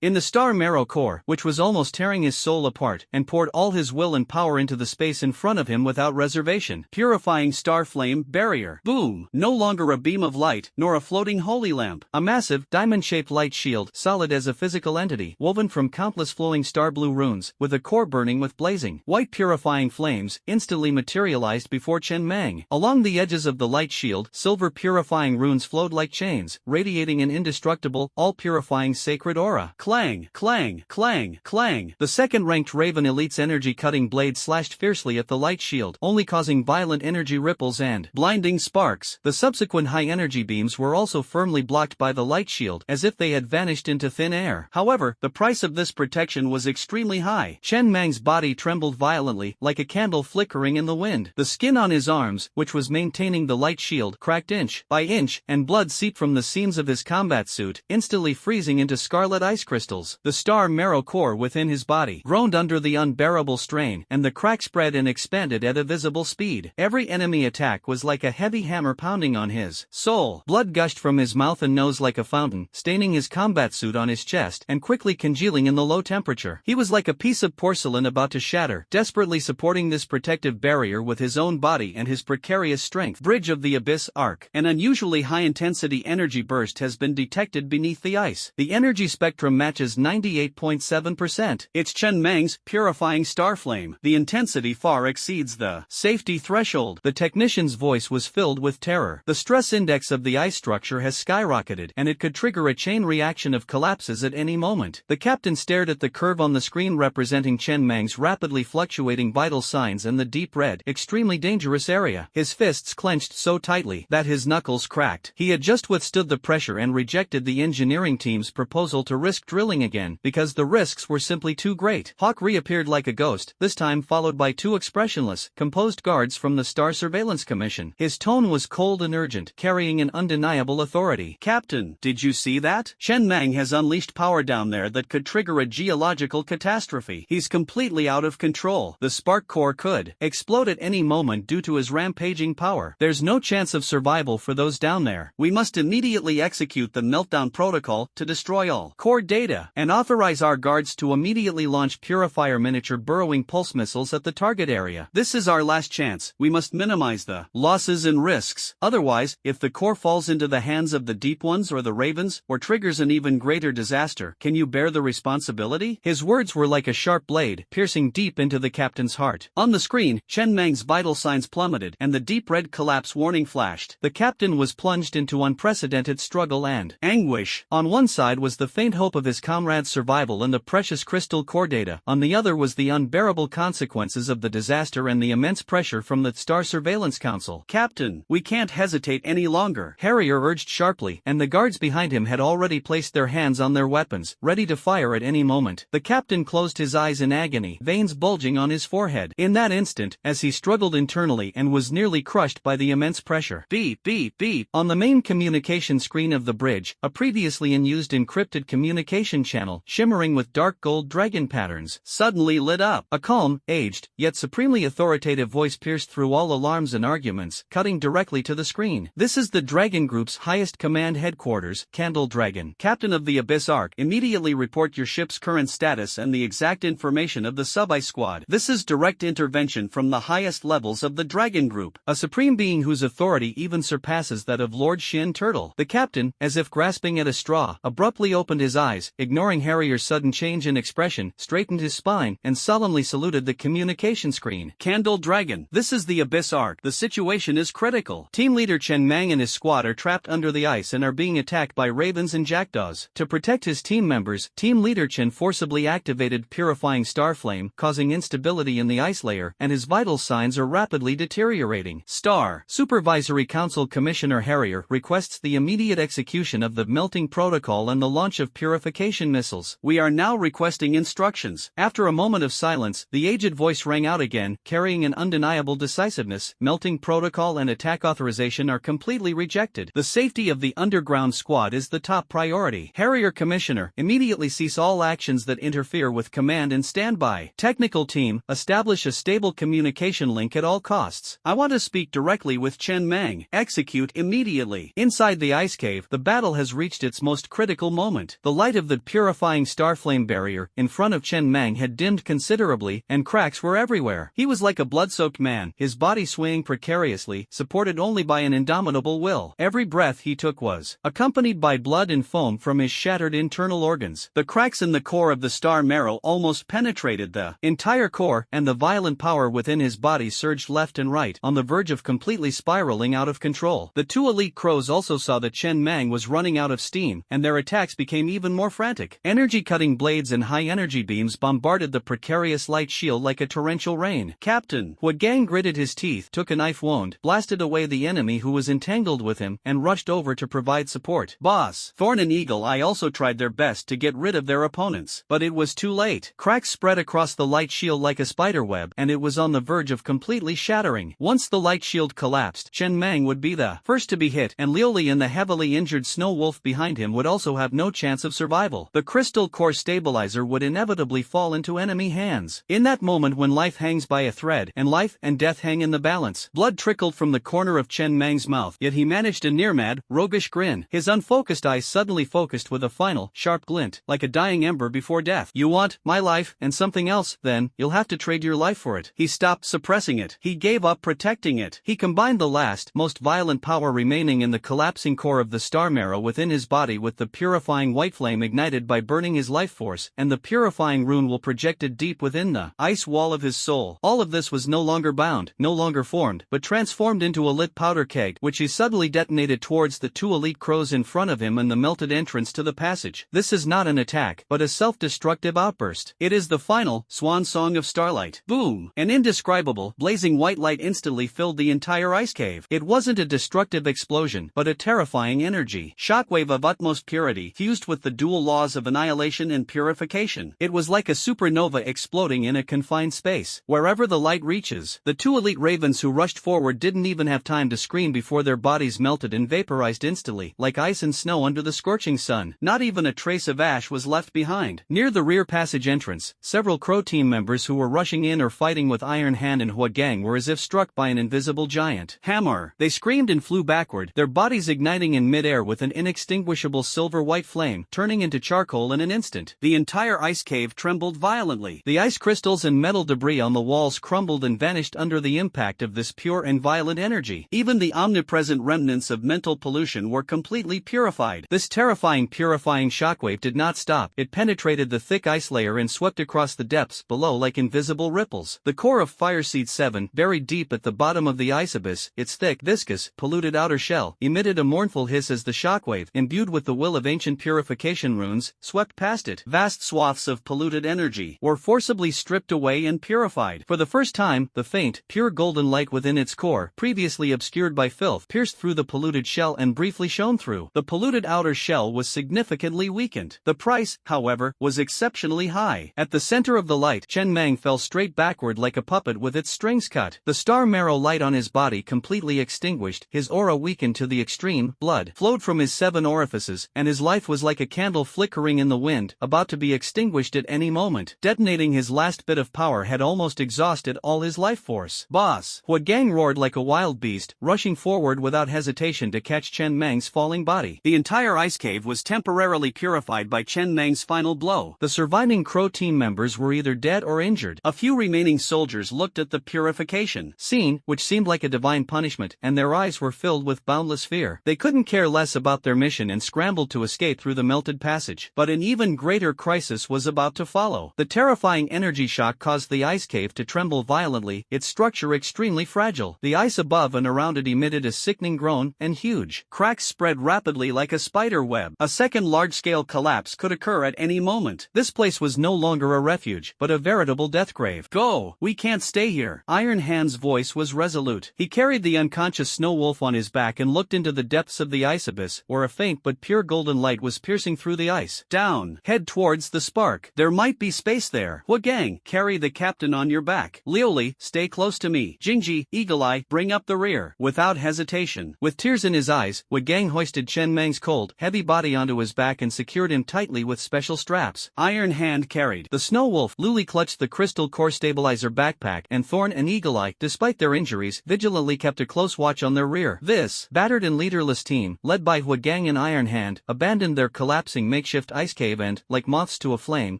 in the star marrow core, which was almost tearing his soul apart, and poured all his will and power into the space in front of him without reservation. Purifying star flame barrier. Boom! No longer a beam of light, nor a floating holy lamp. A massive, diamond-shaped light shield, solid as a physical entity, woven from countless flowing star blue runes, with a core burning with blazing white purifying flames, instantly materialized before Chen Mang. Along the edges of the light shield, silver purifying runes flowed like chains, radiating an indestructible, all-purifying sacred aura. Clang, clang, clang, clang. The second-ranked Raven Elite's energy-cutting blade slashed fiercely at the light shield, only causing violent energy ripples and blinding sparks. The subsequent high-energy beams were also firmly blocked by the light shield, as if they had vanished into thin air. However, the price of this protection was extremely high. Chen Mang's body trembled violently, like a candle flickering in the wind. The skin on his arms, which was maintaining the light shield, cracked inch by inch, and blood seeped from the seams of his combat suit, instantly freezing into scarlet ice crystals. The star marrow core within his body groaned under the unbearable strain, and the crack spread and expanded at a visible speed. Every enemy attack was like a heavy hammer pounding on his soul. Blood gushed from his mouth and nose like a fountain, staining his combat suit on his chest and quickly congealing in the low temperature. He was like a piece of porcelain about to shatter, desperately supporting this protective barrier with his own body and his precarious strength. Bridge of the Abyss Arc. An unusually high-intensity energy burst has been detected beneath the ice. The energy spectrum matches 98.7%. It's Chen Mang's purifying star flame. The intensity far exceeds the safety threshold. The technician's voice was filled with terror. The stress index of the ice structure has skyrocketed, and it could trigger a chain reaction of collapses at any moment. The captain stared at the curve on the screen representing Chen Mang's rapidly fluctuating vital signs and the deep red, extremely dangerous area. His fists clenched so tightly that his knuckles cracked. He had just withstood the pressure and rejected the engineering team's proposal to risk drilling again, because the risks were simply too great. Hawk reappeared like a ghost, this time followed by 2 expressionless, composed guards from the Star Surveillance Commission. His tone was cold and urgent, carrying an undeniable authority. Captain, did you see that? Chen Mang has unleashed power down there that could trigger a geological catastrophe. He's completely out of control. The spark core could explode at any moment due to his rampaging power. There's no chance of survival for those down there. We must immediately execute the meltdown protocol to destroy all core data, and authorize our guards to immediately launch Purifier miniature burrowing pulse missiles at the target area. This is our last chance. We must minimize the losses and risks. Otherwise, if the core falls into the hands of the Deep Ones or the Ravens, or triggers an even greater disaster, can you bear the responsibility? His words were like a sharp blade, piercing deep into the captain's heart. On the screen, Chen Mang's vital signs plummeted, and the deep red collapse warning flashed. The captain was plunged into unprecedented struggle and anguish. On one side was the faint hope of his comrade's survival and the precious crystal core data, on the other was the unbearable consequences of the disaster and the immense pressure from the Star Surveillance Council. Captain, we can't hesitate any longer, Harrier urged sharply, and the guards behind him had already placed their hands on their weapons, ready to fire at any moment. The captain closed his eyes in agony, veins bulging on his forehead. In that instant, as he struggled internally and was nearly crushed by the immense pressure. Beep, beep, beep. On the main communication screen of the bridge, a previously unused encrypted communication channel, shimmering with dark gold dragon patterns, suddenly lit up. A calm, aged, yet supremely authoritative voice pierced through all alarms and arguments, cutting directly to the screen. This is the Dragon Group's highest command headquarters, Candle Dragon. Captain of the Abyss Arc, immediately report your ship's current status and the exact information of the Sub-Ice Squad. This is direct intervention from the highest levels of the Dragon Group, a supreme being whose authority even surpasses that of Lord Shin Turtle. The captain, as if grasping at a straw, abruptly opened his eyes, ignoring Harrier's sudden change in expression, straightened his spine, and solemnly saluted the communication screen. Candle Dragon, this is the Abyss Arc. The situation is critical. Team leader Chen Mang and his squad are trapped under the ice and are being attacked by ravens and jackdaws. To protect his team members, team leader Chen forcibly activated Purifying Star Flame, causing instability in the ice layer, and his vital signs are rapidly deteriorating. Star Supervisory Council Commissioner Harrier requests the immediate execution of the melting protocol and the launch of purification missiles. We are now requesting instructions. After a moment of silence, the aged voice rang out again, carrying an undeniable decisiveness. Melting protocol and attack authorization are completely rejected. The safety of the underground squad is the top priority. Harrier Commissioner, immediately cease all actions that interfere with command and standby. Technical team, establish a stable communication link at all costs. I want to speak directly with Chen Mang. Execute immediately. Inside the ice cave, the battle has reached its most critical moment. The light of the purifying starflame barrier in front of Chen Mang had dimmed considerably, and cracks were everywhere. He was like a blood-soaked man, his body swaying precariously, supported only by an indomitable will. Every breath he took was accompanied by blood and foam from his shattered internal organs. The cracks in the core of the star marrow almost penetrated the entire core, and the violent power within his body surged left and right, on the verge of completely spiraling out of control. The two elite crows also saw that Chen Mang was running out of steam, and their attacks became even more frantic. Energy-cutting blades and high-energy beams bombarded the precarious light shield like a torrential rain. Captain Hua Gang gritted his teeth, took a knife wound, blasted away the enemy who was entangled with him, and rushed over to provide support. Boss Thorn and Eagle Eye also tried their best to get rid of their opponents, but it was too late. Cracks spread across the light shield like a spiderweb, and it was on the verge of completely shattering. Once the light shield collapsed, Chen Mang would be the first to be hit, and Liu Li and the heavily injured Snow Wolf behind him would also have no chance of survival. The crystal core stabilizer would inevitably fall into enemy hands. In that moment when life hangs by a thread, and life and death hang in the balance, blood trickled from the corner of Chen Mang's mouth, yet he managed a near-mad, roguish grin. His unfocused eyes suddenly focused with a final, sharp glint, like a dying ember before death. You want my life and something else, then you'll have to trade your life for it. He stopped suppressing it. He gave up protecting it. He combined the last, most violent power remaining in the collapsing core of the star marrow within his body with the purifying white flame ignited by burning his life force, and the purifying rune will projected deep within the ice wall of his soul. All of this was no longer bound, no longer formed, but transformed into a lit powder keg, which he suddenly detonated towards the two elite crows in front of him and the melted entrance to the passage. This is not an attack, but a self-destructive outburst. It is the final, swan song of starlight. Boom! An indescribable, blazing white light instantly filled the entire ice cave. It wasn't a destructive explosion, but a terrifying energy. Shockwave of utmost purity, fused with the dual laws of annihilation and purification. It was like a supernova exploding in a confined space. Wherever the light reaches, the two elite ravens who rushed forward didn't even have time to scream before their bodies melted and vaporized instantly, like ice and snow under the scorching sun. Not even a trace of ash was left behind. Near the rear passage entrance, several Crow team members who were rushing in or fighting with Iron Hand and Hua Gang were as if struck by an invisible giant hammer. They screamed and flew backward, their bodies igniting in midair with an inextinguishable silver-white flame, turning into charcoal in an instant. The entire ice cave trembled violently. The ice crystals and metal debris on the walls crumbled and vanished under the impact of this pure and violent energy. Even the omnipresent remnants of mental pollution were completely purified. This terrifying purifying shockwave did not stop. It penetrated the thick ice layer and swept across the depths below like invisible ripples. The core of Fireseed 7, buried deep at the bottom of the ice abyss, its thick, viscous, polluted outer shell, exhale, emitted a mournful hiss as the shockwave, imbued with the will of ancient purification runes, swept past it. Vast swaths of polluted energy were forcibly stripped away and purified. For the first time, the faint, pure golden light within its core, previously obscured by filth, pierced through the polluted shell and briefly shone through. The polluted outer shell was significantly weakened. The price, however, was exceptionally high. At the center of the light, Chen Mang fell straight backward like a puppet with its strings cut. The star marrow light on his body completely extinguished, his aura weakened to the extreme, blood flowed from his 7 orifices, and his life was like a candle flickering in the wind, about to be extinguished at any moment. Detonating his last bit of power had almost exhausted all his life force. Boss! Huagang roared like a wild beast, rushing forward without hesitation to catch Chen Mang's falling body. The entire ice cave was temporarily purified by Chen Mang's final blow. The surviving Crow team members were either dead or injured. A few remaining soldiers looked at the purification scene, which seemed like a divine punishment, and their eyes were filled with boundless fear. They couldn't care less about their mission and scrambled to escape through the melted passage. But an even greater crisis was about to follow. The terrifying energy shock caused the ice cave to tremble violently, its structure extremely fragile. The ice above and around it emitted a sickening groan, and huge cracks spread rapidly like a spider web. A second large-scale collapse could occur at any moment. This place was no longer a refuge, but a veritable death grave. Go! We can't stay here. Iron Hand's voice was resolute. He carried the unconscious snow wolf on his back and looked into the depths of the ice abyss, where a faint but pure golden light was piercing through the ice. Down. Head towards the spark. There might be space there. Huagang, carry the captain on your back. Liuli, stay close to me. Jingji, Eagle Eye, bring up the rear. Without hesitation. With tears in his eyes, Huagang hoisted Chen Mang's cold, heavy body onto his back and secured him tightly with special straps. Iron Hand carried the snow wolf. Liuli clutched the crystal core stabilizer backpack, and Thorn and Eagle Eye, despite their injuries, vigilantly kept a close watch on their rear. This battered and leaderless team, led by Huagang and Iron Hand, abandoned their collapsing makeshift ice cave and, like moths to a flame,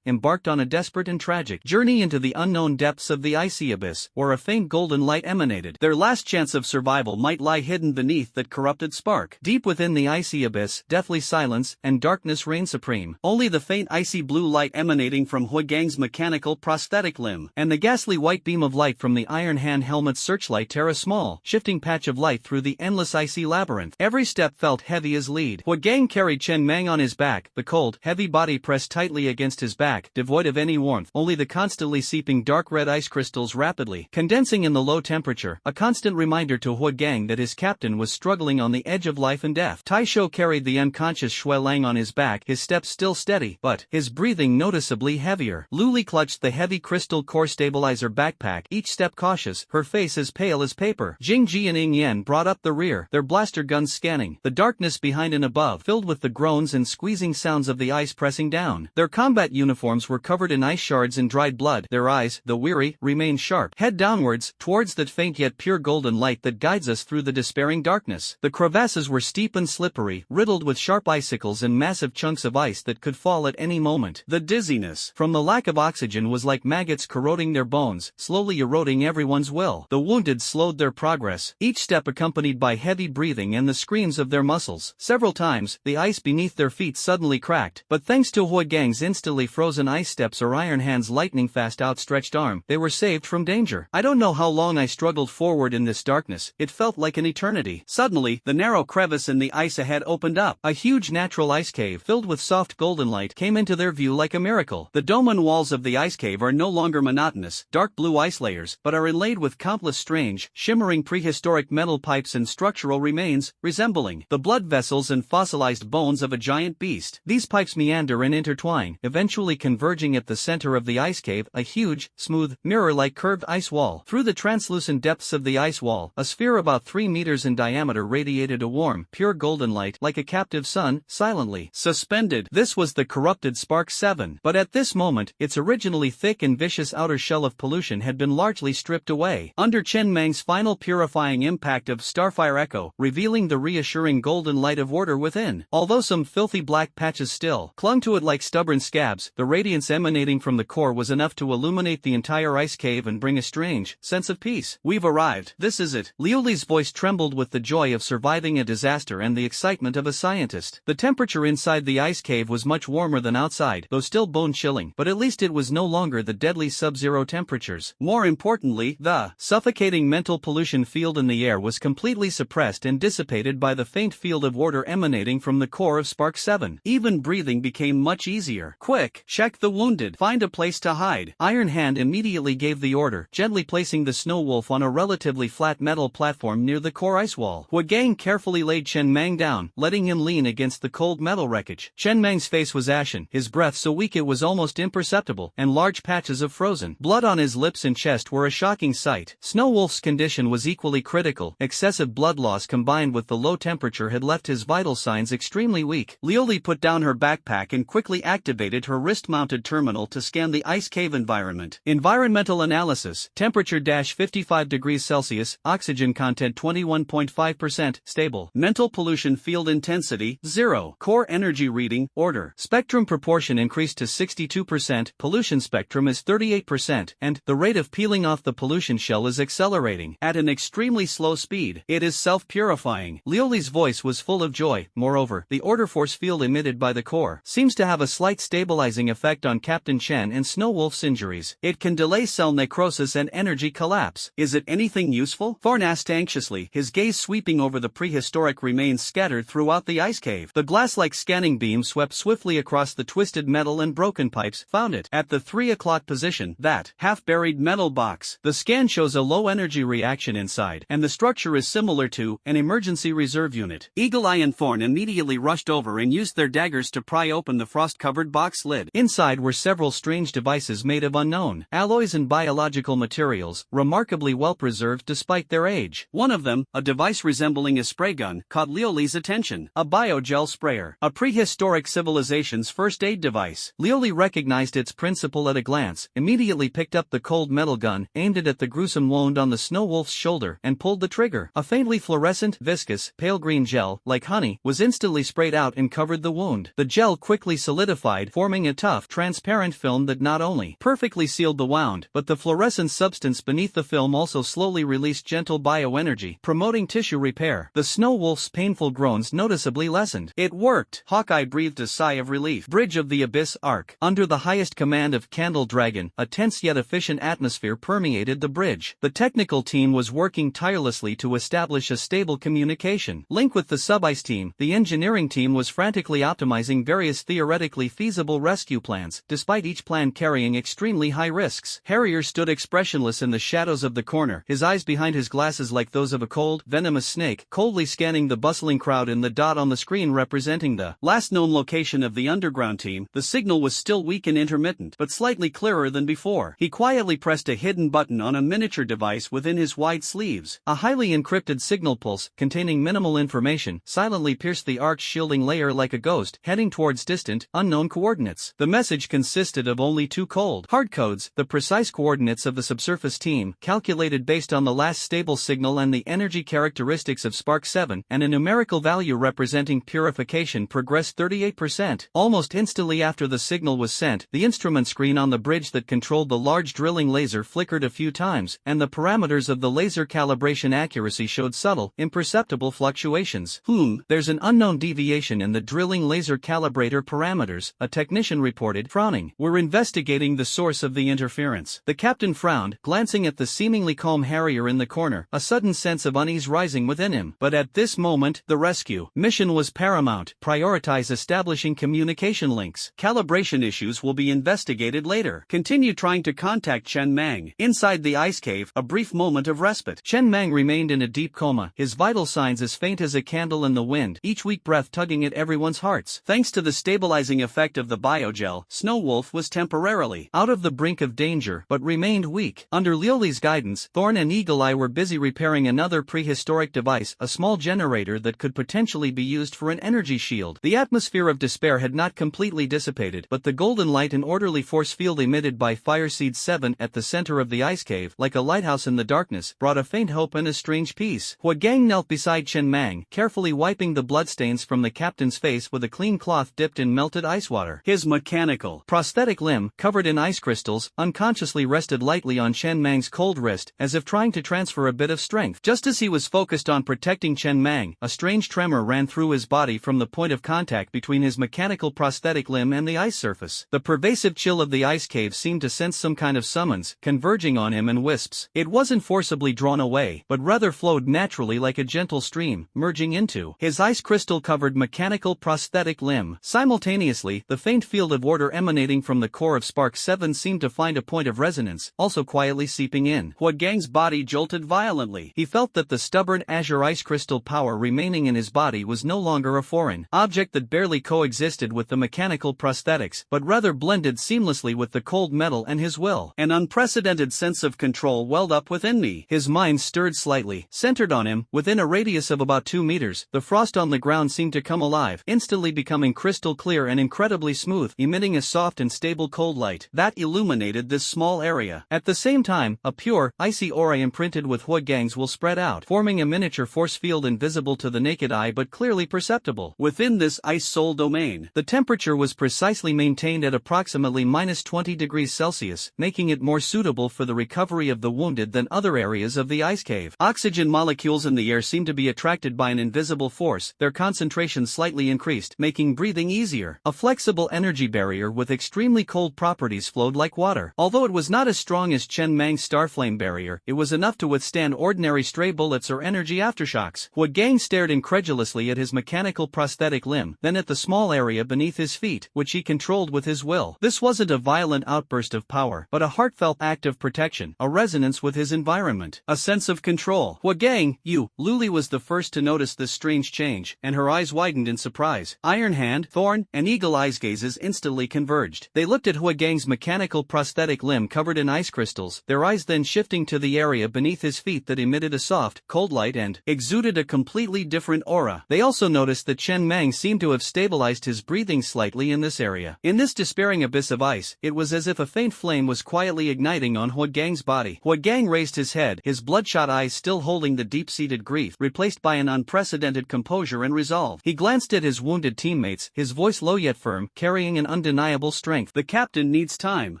embarked on a desperate and tragic journey into the unknown depths of the icy abyss, where a faint golden light emanated. Their last chance of survival might lie hidden beneath that corrupted spark. Deep within the icy abyss, deathly silence and darkness reigned supreme. Only the faint icy blue light emanating from Huagang's mechanical prosthetic limb, and the ghastly white beam of light from the Iron Hand helmet's searchlight tear a small, shifting patch of light through the endless icy labyrinth. Every step felt heavy as lead. Huagang carried Chen Mang on his back, the cold, heavy body pressed tightly against his back, devoid of any warmth, only the constantly seeping dark red ice crystals rapidly condensing in the low temperature, a constant reminder to Huagang that his captain was struggling on the edge of life and death. Taisho carried the unconscious Shui Lang on his back, his steps still steady, but his breathing noticeably heavier. Luli clutched the heavy crystal core stabilizer backpack, each step cautious, her face as pale as paper. Jingji and Ing Yen brought up the rear, their blaster guns scanning the darkness behind and above, filled with the groans and squeezing sounds of the ice pressing down. Their combat uniforms were covered in ice shards and dried blood. Their eyes, though weary, remained sharp, head downwards, towards that faint yet pure golden light that guides us through the despairing darkness. The crevasses were steep and slippery, riddled with sharp icicles and massive chunks of ice that could fall at any moment. The dizziness from the lack of oxygen was like maggots corroding their bones, slowly eroding everyone's will. The wounded slowed their progress, each step accompanied by heavy breathing and the screams of their muscles. Several times, the ice beneath their feet suddenly cracked, but thanks to Huagang's instantly frozen ice steps or Iron Hand's lightning-fast outstretched arm, they were saved from danger. I don't know how long I struggled forward in this darkness, it felt like an eternity. Suddenly, the narrow crevice in the ice ahead opened up. A huge natural ice cave filled with soft golden light came into their view like a miracle. The dome and walls of the ice cave are no longer monotonous, dark blue ice layers, but are inlaid with countless strange, shimmering prehistoric metal pipes and structural remains, resembling the blood vessels and fossilized bones of a giant beast. These pipes meander and intertwine, eventually converging at the center of the ice cave, a huge, smooth, mirror-like curved ice wall. Through the translucent depths of the ice wall, a sphere about 3 meters in diameter radiated a warm, pure golden light, like a captive sun, silently suspended. This was the corrupted Spark 7. But at this moment, its originally thick and vicious outer shell of pollution had been largely stripped away. Under Chen Mang's final purifying impact of Starfire Echo, revealing the reassuring golden light of order within. Although some filthy black patches still clung to it like stubborn scabs, the radiance emanating from the core was enough to illuminate the entire ice cave and bring a strange sense of peace. We've arrived. This is it. Liuli's voice trembled with the joy of surviving a disaster and the excitement of a scientist. The temperature inside the ice cave was much warmer than outside, though still bone-chilling, but at least it was no longer the deadly sub-zero temperatures. More importantly, the suffocating mental pollution field in the air was completely suppressed and dissipated by the faint field of order emanating from the core of Spark 7. Even breathing became much easier. Quick, check the wounded, find a place to hide. Iron Hand immediately gave the order, gently placing the Snow Wolf on a relatively flat metal platform near the core ice wall. Huagang carefully laid Chen Mang down, letting him lean against the cold metal wreckage. Chen Mang's face was ashen, his breath so weak it was almost imperceptible, and large patches of frozen blood on his lips and chest were a shocking sight. Snow Wolf's condition was equally critical. Excessive blood loss combined with the low temperature had left his vital signs extremely weak. Lioli put down her backpack and quickly activated her wrist-mounted terminal to scan the ice cave environment. Environmental analysis. Temperature-55 degrees Celsius, oxygen content 21.5%, stable. Mental pollution field intensity, 0. Core energy reading, order. Spectrum proportion increased to 62%, pollution spectrum is 38%, and the rate of peeling off the pollution shell is accelerating at an extremely slow speed. It is self-purifying. Lioli's voice was full of joy. Moreover, the order force field emitted by the core seems to have a slight stabilizing effect on Captain Chen and Snow Wolf's injuries. It can delay cell necrosis and energy collapse. Is it anything useful? Thorn asked anxiously, his gaze sweeping over the prehistoric remains scattered throughout the ice cave. The glass-like scanning beam swept swiftly across the twisted metal and broken pipes, found it at the 3 o'clock position, that half-buried metal box. The scan shows a low-energy reaction inside, and the structure is similar to an emergency reserve unit. Eagle Eye and Thorn immediately rushed over and used their daggers to pry open the frost-covered box lid. Inside were several strange devices made of unknown alloys and biological materials, remarkably well preserved despite their age. One of them, a device resembling a spray gun, caught Lioli's attention. A biogel sprayer, a prehistoric civilization's first aid device. Lioli recognized its principle at a glance, immediately picked up the cold metal gun, aimed it at the gruesome wound on the Snow Wolf's shoulder, and pulled the trigger. A faintly fluorescent, viscous, pale green gel, like honey, was instantly sprayed out and covered the wound. The gel quickly solidified, forming a tough, transparent film that not only perfectly sealed the wound, but the fluorescent substance beneath the film also slowly released gentle bioenergy, promoting tissue repair. The Snow Wolf's painful groans noticeably lessened. It worked! Hawkeye breathed a sigh of relief. Bridge of the Abyss Arc. Under the highest command of Candle Dragon, a tense yet efficient atmosphere permeated the bridge. The technical team was working tirelessly to establish a stable communication link with the sub-ice team. The engineering team was frantically optimizing various theoretically feasible rescue plans, despite each plan carrying extremely high risks. Harrier stood expressionless in the shadows of the corner, his eyes behind his glasses like those of a cold, venomous snake, coldly scanning the bustling crowd in the dot on the screen representing the last known location of the underground team. The signal was still weak and intermittent, but slightly clearer than before. He quietly pressed a hidden button on a miniature device within his wide sleeves. A highly encrypted signal pulse, containing minimal information, silently pierced the arc's shielding layer like a ghost, heading towards distant, unknown coordinates. The message consisted of only two cold, hard codes, the precise coordinates of the subsurface team, calculated based on the last stable signal and the energy characteristics of Spark 7, and a numerical value representing purification progress 38%. Almost instantly after the signal was sent, the instrument screen on the bridge that controlled the large drilling laser flickered a few times, and the parameters of the laser calibration accuracy showed subtle, imperceptible fluctuations. There's an unknown deviation in the drilling laser calibrator parameters, a technician reported, frowning. We're investigating the source of the interference. The captain frowned, glancing at the seemingly calm Harrier in the corner, a sudden sense of unease rising within him. But at this moment, the rescue mission was paramount. Prioritize establishing communication links. Calibration issues will be investigated later. Continue trying to contact Chen Mang. Inside the ice cave, a brief moment of respite. Chen Mang remained in a deep coma, his vital signs as faint as a candle in the wind, each weak breath tugging at everyone's hearts. Thanks to the stabilizing effect of the biogel, Snow Wolf was temporarily out of the brink of danger, but remained weak. Under Lioli's guidance, Thorn and Eagle Eye were busy repairing another prehistoric device, a small generator that could potentially be used for an energy shield. The atmosphere of despair had not completely dissipated, but the golden light and orderly force field emitted by Fireseed 7 at the center of the ice cave, like a lighthouse in the darkness, brought a faint hope and a strange peace. Huagang knelt beside Chen Mang, carefully wiping the bloodstains from the captain's face with a clean cloth dipped in melted ice water. His mechanical, prosthetic limb, covered in ice crystals, unconsciously rested lightly on Chen Mang's cold wrist, as if trying to transfer a bit of strength. Just as he was focused on protecting Chen Mang, a strange tremor ran through his body from the point of contact between his mechanical prosthetic limb and the ice surface. The pervasive chill of the ice cave seemed to sense some kind of summons, converging on him in wisps. It wasn't forcibly drawn away, but rather flowed naturally like a gentle stream, merging into his ice crystal-covered mechanical prosthetic limb. Simultaneously, the faint field of order emanating from the core of Spark 7 seemed to find a point of resonance, also quietly seeping in. Huagang's body jolted violently. He felt that the stubborn azure ice crystal power remaining in his body was no longer a foreign object that barely coexisted with the mechanical prosthetics, but rather blended seamlessly with the cold metal and his will. An unprecedented sense of control welled up within me. His mind stirred slightly, centered on him. Within a radius of about 2 meters, the frost on the ground seemed to come alive, instantly becoming crystal clear and incredibly smooth, emitting a soft and stable cold light that illuminated this small area. At the same time, a pure, icy aura imprinted with Huagang's will spread out, forming a miniature force field invisible to the naked eye but clearly perceptible. Within this ice soul domain, the temperature was precisely maintained at approximately -20 degrees Celsius, making it more suitable for the recovery of the wounded than other areas of the ice cave. Oxygen molecules in the air seemed to be attracted by an invisible force, their concentration slightly increased, making breathing easier. A flexible energy barrier with extremely cold properties flowed like water. Although it was not as strong as Chen Mang's Starflame barrier, it was enough to withstand ordinary stray bullets or energy aftershocks. Huagang stared incredulously at his mechanical prosthetic limb, then at the small area beneath his feet, which he controlled with his will. This wasn't a violent outburst of power, but a heartfelt act of protection, a resonance with his environment, a sense of control. Huagang, you. Luli was the first to notice this strange change, and her eyes widened in surprise. Iron Hand, Thorn, and Eagle Eye's gazes instantly converged. They looked at Huagang's mechanical prosthetic limb covered in ice crystals, their eyes then shifting to the area beneath his feet that emitted a soft, cold light and exuded a completely different aura. They also noticed that Chen Mang seemed to have stabilized his breathing slightly in this area. In this despairing abyss of ice, it was as if a faint flame was quietly igniting on Huagang's body. Huagang raised his head, his bloodshot eyes still holding the deep-seated grief, replaced by an unprecedented composure and resolve. He glanced at his wounded teammates, his voice low yet firm, carrying an undeniable strength. The captain needs time.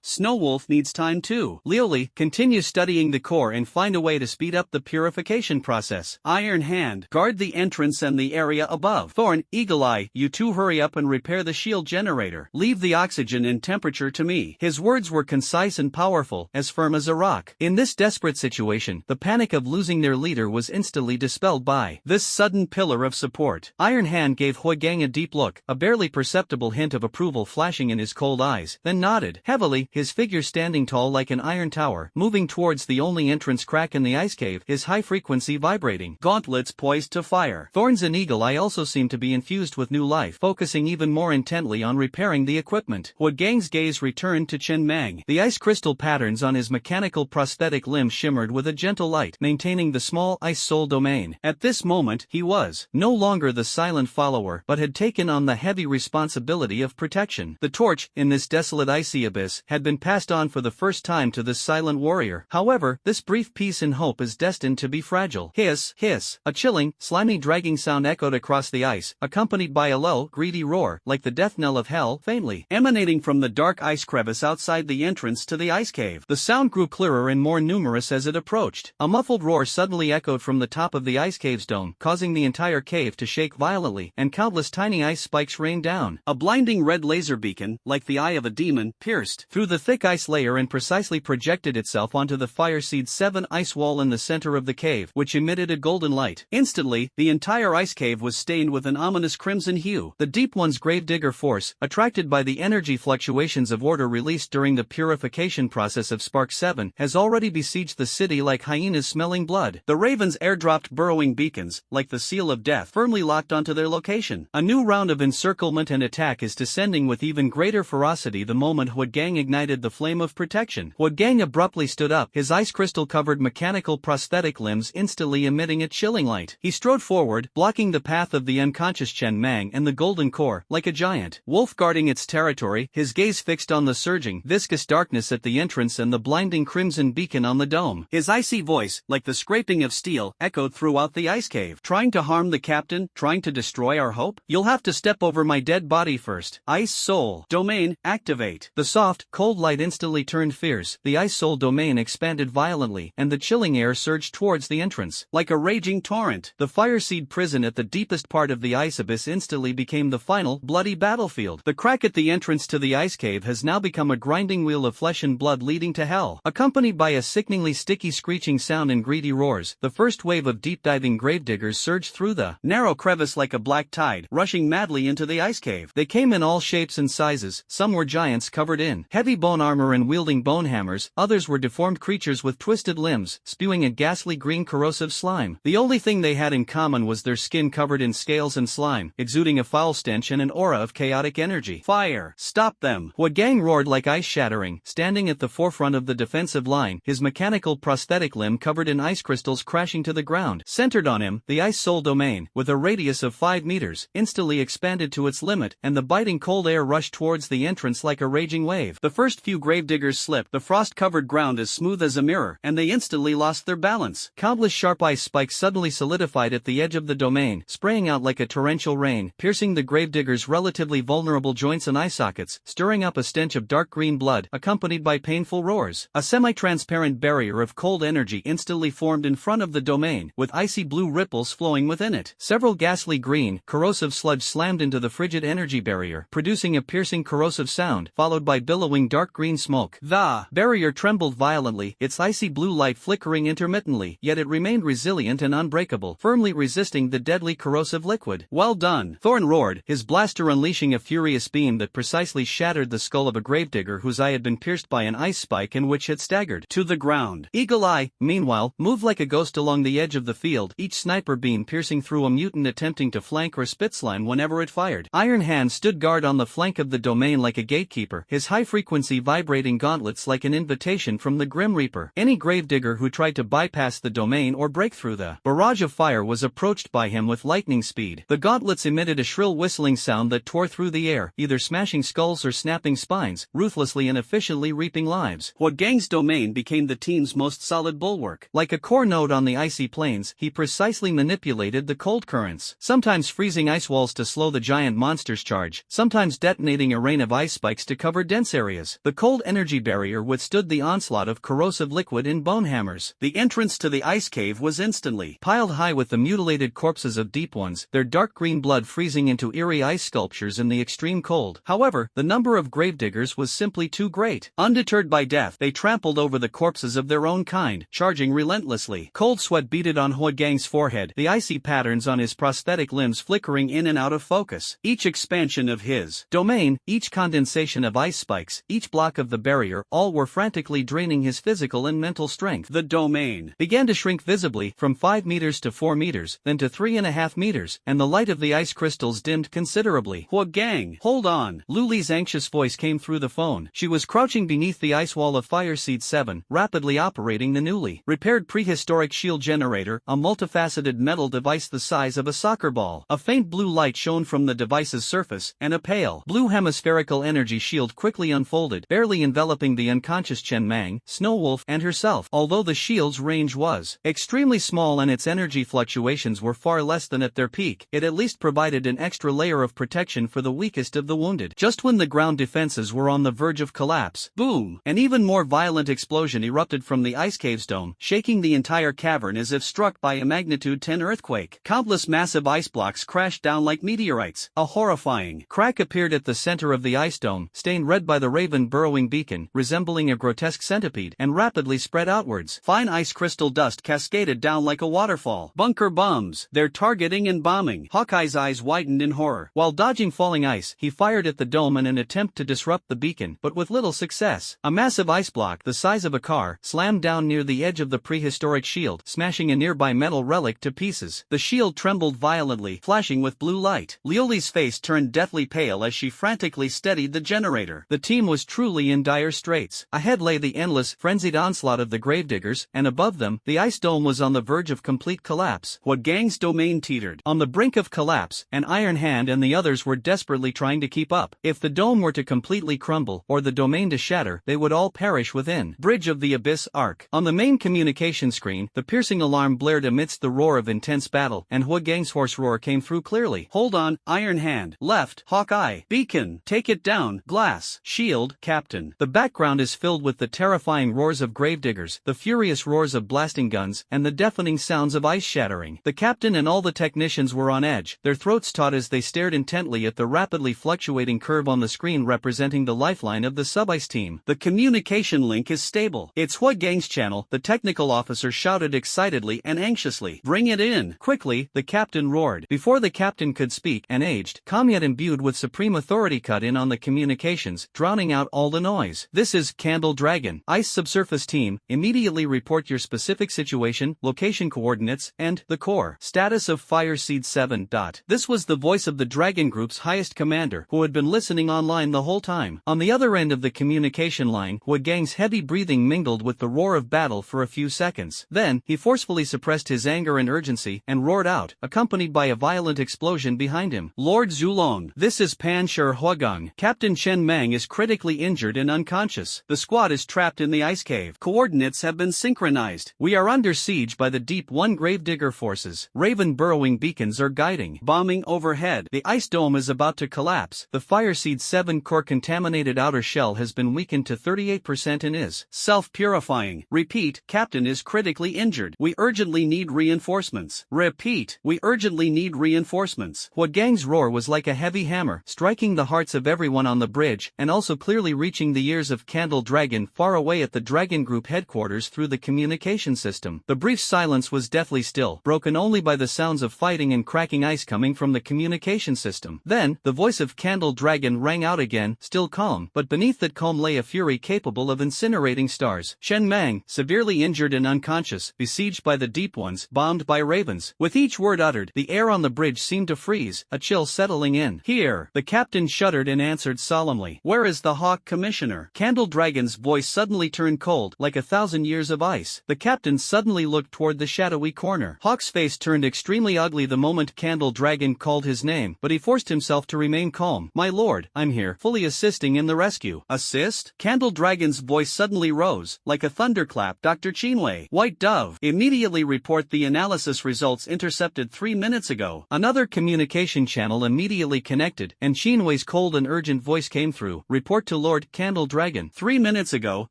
Snowwolf needs time too. Liuli, continue studying the core and find a way to speed up the purification process. Iron Hand, guard the entrance and the area above. Thorn, Eagle Eye, you two hurry up and repair the shield generator. Leave the oxygen and temperature to me. His words were concise and powerful, as firm as a rock. In this desperate situation, the panic of losing their leader was instantly dispelled by this sudden pillar of support. Iron Hand gave Huagang a deep look, a barely perceptible hint of approval flashing in his cold eyes, then nodded heavily, his figure standing tall like an iron tower, moving towards the only entrance crack in the ice cave, his high frequency vibrating. Gauntlets poised to fire. Thorns and Eagle Eye also seemed to be infused with new life, focusing even more intently on repairing the equipment. Huagang's gaze returned to Chen Mang. The ice crystal patterns on his mechanical prosthetic limb shimmered with a gentle light, maintaining the small ice soul domain. At this moment, he was no longer the silent follower, but had taken on the heavy responsibility of protection. The torch, in this desolate icy abyss, had been passed on for the first time to this silent warrior. However, this brief peace and hope is destined to be fragile. Hiss, hiss. A chilling, slimy dragging sound echoed across the ice, accompanied by a low, greedy roar, like the death knell of hell, faintly emanating from the dark ice crevice outside the entrance to the ice cave. The sound grew clearer and more numerous as it approached. A muffled roar suddenly echoed from the top of the ice cave's dome, causing the entire cave to shake violently, and countless tiny ice spikes rained down. A blinding red laser beacon, like the eye of a demon, pierced through the thick ice layer and precisely projected itself onto the Fire Seed 7 ice wall in the center of the cave, which emitted a golden light. Instantly, the entire ice cave was stained with an ominous crimson hue. The Deep One's Gravedigger force, attracted by the energy fluctuations of order released during the purification process of Spark 7, has already besieged the city like hyenas smelling blood. The Ravens airdropped burrowing beacons, like the seal of death, firmly locked onto their location. A new round of encirclement and attack is descending with even greater ferocity the moment Huagang ignited the flame of protection. Huagang abruptly stood up, his ice crystal-covered mechanical prosthetic limbs instantly emitting a chilling light. He strode forward, blocking the path of the unconscious Chen Mang and the golden core, like a giant wolf guarding its territory, his gaze fixed on the surging, viscous darkness at the entrance and the blinding crimson beacon on the dome. His icy voice, like the scraping of steel, echoed throughout the ice cave. Trying to harm the captain? Trying to destroy our hope? You'll have to step over my dead body first. Ice Soul Domain, activate. The soft, cold light instantly turned fierce, the Ice Soul Domain expanded violently, and the chilling air surged towards the entrance. Like a raging torrent, the Fire Seed prison at the deepest part of the ice abyss instantly became the final, bloody battlefield. The crack at the entrance to the ice cave has now become a grinding wheel of flesh and blood leading to hell. Accompanied by a sickeningly sticky screeching sound and greedy roars, the first wave of deep quick-diving gravediggers surged through the narrow crevice like a black tide, rushing madly into the ice cave. They came in all shapes and sizes. Some were giants covered in heavy bone armor and wielding bone hammers, others were deformed creatures with twisted limbs, spewing a ghastly green corrosive slime. The only thing they had in common was their skin covered in scales and slime, exuding a foul stench and an aura of chaotic energy. Fire! Stop them! Huagang roared like ice shattering, standing at the forefront of the defensive line, his mechanical prosthetic limb covered in ice crystals crashing to the ground. Centered on him, the ice soul domain, with a radius of 5 meters, instantly expanded to its limit, and the biting cold air rushed towards the entrance like a raging wave. The first few gravediggers slipped, the frost-covered ground as smooth as a mirror, and they instantly lost their balance. Countless sharp ice spikes suddenly solidified at the edge of the domain, spraying out like a torrential rain, piercing the gravediggers' relatively vulnerable joints and eye sockets, stirring up a stench of dark green blood, accompanied by painful roars. A semi-transparent barrier of cold energy instantly formed in front of the domain, with icy blue ripples flowing within it. Several ghastly green, corrosive sludge slammed into the frigid energy barrier, producing a piercing corrosive sound, followed by billowing dark green smoke. The barrier trembled violently, its icy blue light flickering intermittently, yet it remained resilient and unbreakable, firmly resisting the deadly corrosive liquid. Well done! Thorn roared, his blaster unleashing a furious beam that precisely shattered the skull of a gravedigger whose eye had been pierced by an ice spike and which had staggered to the ground. Eagle Eye, meanwhile, moved like a ghost along the edge of the field, each sniper beam piercing through a mutant attempting to flank or spitslime whenever it fired. Iron Hand stood guard on the flank of the domain like a gatekeeper, his high-frequency vibrating gauntlets like an invitation from the Grim Reaper. Any gravedigger who tried to bypass the domain or break through the barrage of fire was approached by him with lightning speed. The gauntlets emitted a shrill whistling sound that tore through the air, either smashing skulls or snapping spines, ruthlessly and efficiently reaping lives. Huagang's domain became the team's most solid bulwark. Like a core node on the icy plains, he precisely manipulated the cold currents, sometimes freezing ice walls to slow the giant monster's charge, sometimes detonating a rain of ice spikes to cover dense areas. The cold energy barrier withstood the onslaught of corrosive liquid in bone hammers. The entrance to the ice cave was instantly piled high with the mutilated corpses of deep ones, their dark green blood freezing into eerie ice sculptures in the extreme cold. However, the number of gravediggers was simply too great. Undeterred by death, they trampled over the corpses of their own kind, charging relentlessly. Cold sweat beaded on Huagang's forehead, the icy patterns on his prosthetic limbs flickering in and out of focus. Each expansion of his domain, each condensation of ice spikes, each block of the barrier, all were frantically draining his physical and mental strength. The domain began to shrink visibly, from 5 meters to 4 meters, then to 3.5 meters, and the light of the ice crystals dimmed considerably. Huagang, hold on! Luli's anxious voice came through the phone. She was crouching beneath the ice wall of Fire Seed 7, rapidly operating the newly repaired prehistoric shield generator, a multifaceted metal device the size of a soccer ball. A faint blue light shone from the device's surface, and a pale, blue hemispherical energy shield quickly unfolded, barely enveloping the unconscious Chen Mang, Snowwolf, and herself. Although the shield's range was extremely small and its energy fluctuations were far less than at their peak, it at least provided an extra layer of protection for the weakest of the wounded. Just when the ground defenses were on the verge of collapse, boom! An even more violent explosion erupted from the ice cave's dome, shaking the entire cavern as if struck by a magnitude 10 earthquake. Countless massive ice blocks crashed down like meteorites. A horrifying crack appeared at the center of the ice dome, stained red by the raven burrowing beacon, resembling a grotesque centipede, and rapidly spread outwards. Fine ice crystal dust cascaded down like a waterfall. Bunker bombs! They're targeting and bombing. Hawkeye's eyes widened in horror. While dodging falling ice, he fired at the dome in an attempt to disrupt the beacon, but with little success. A massive ice block the size of a car slammed down near the edge of the prehistoric shield, smashing a nearby metal relic to pieces. The shield trembled violently, flashing with blue light. Lioli's face turned deathly pale as she frantically steadied the generator. The team was truly in dire straits. Ahead lay the endless, frenzied onslaught of the gravediggers, and above them, the ice dome was on the verge of complete collapse. Huagang's domain teetered on the brink of collapse, and Iron Hand and the others were desperately trying to keep up. If the dome were to completely crumble, or the domain to shatter, they would all perish within. Bridge of the Abyss Arc. On the main communication screen, the piercing alarm blared amidst the roar of intense battle, and Huagang's hoarse roar came through clearly. Hold on, Iron Hand, left, Hawkeye, beacon, take it down, glass, shield, captain. The background is filled with the terrifying roars of gravediggers, the furious roars of blasting guns, and the deafening sounds of ice shattering. The captain and all the technicians were on edge, their throats taut as they stared intently at the rapidly fluctuating curve on the screen representing the lifeline of the sub-ice team. The communication link is stable. It's Huagang's channel, the technical officer shouted excitedly and anxiously. Bring it in. Quickly, the captain roared. Before the captain could speak, an aged, calm yet imbued with supreme authority cut in on the communications, drowning out all the noise. This is Candle Dragon. Ice subsurface team, immediately report your specific situation, location coordinates, and the core status of Fire Seed 7. This was the voice of the Dragon Group's highest commander, who had been listening online the whole time. On the other end of the communication line, Huagang's heavy breathing mingled with the roar of battle for a few seconds. Then, he forcefully suppressed his anger and urgency, and roared out, accompanied by a violent explosion behind him. Lord Zulong, this is Pan Shi Huagang. Captain Chen Mang is critically injured and unconscious. The squad is trapped in the ice cave. Coordinates have been synchronized. We are under siege by the Deep One Gravedigger forces. Raven burrowing beacons are guiding. Bombing overhead. The ice dome is about to collapse. The Fire Seed 7 core contaminated outer shell has been weakened to 38% and is self-purifying. Repeat, Captain is critically injured. We urgently need reinforcements. Repeat, we urgently need reinforcements. Huagang's roar was like a heavy hammer, striking the hearts of everyone on the bridge, and also clearly reaching the ears of Candle Dragon far away at the Dragon Group headquarters through the communication system. The brief silence was deathly still, broken only by the sounds of fighting and cracking ice coming from the communication system. Then, the voice of Candle Dragon rang out again, still calm, but beneath that calm lay a fury capable of incinerating stars. Chen Mang, severely injured and unconscious, besieged by the Deep Ones, bombed by ravens. With each word uttered, the air on the bridge seemed to freeze, a chill settling in. Here, the captain shuddered and answered solemnly. Where is the Hawk Commissioner? Candle Dragon's voice suddenly turned cold, like 1,000 years of ice. The captain suddenly looked toward the shadowy corner. Hawk's face turned extremely ugly the moment Candle Dragon called his name, but he forced himself to remain calm. My lord, I'm here, fully assisting in the rescue. Assist? Candle Dragon's voice suddenly rose, like a thunderclap. Dr. Chinwei, White Dove, immediately report the analysis results intercepted 3 minutes ago. Another communication channel immediately connected, and Chinwei's cold and urgent voice came through. Report to Lord Candle Dragon. 3 minutes ago,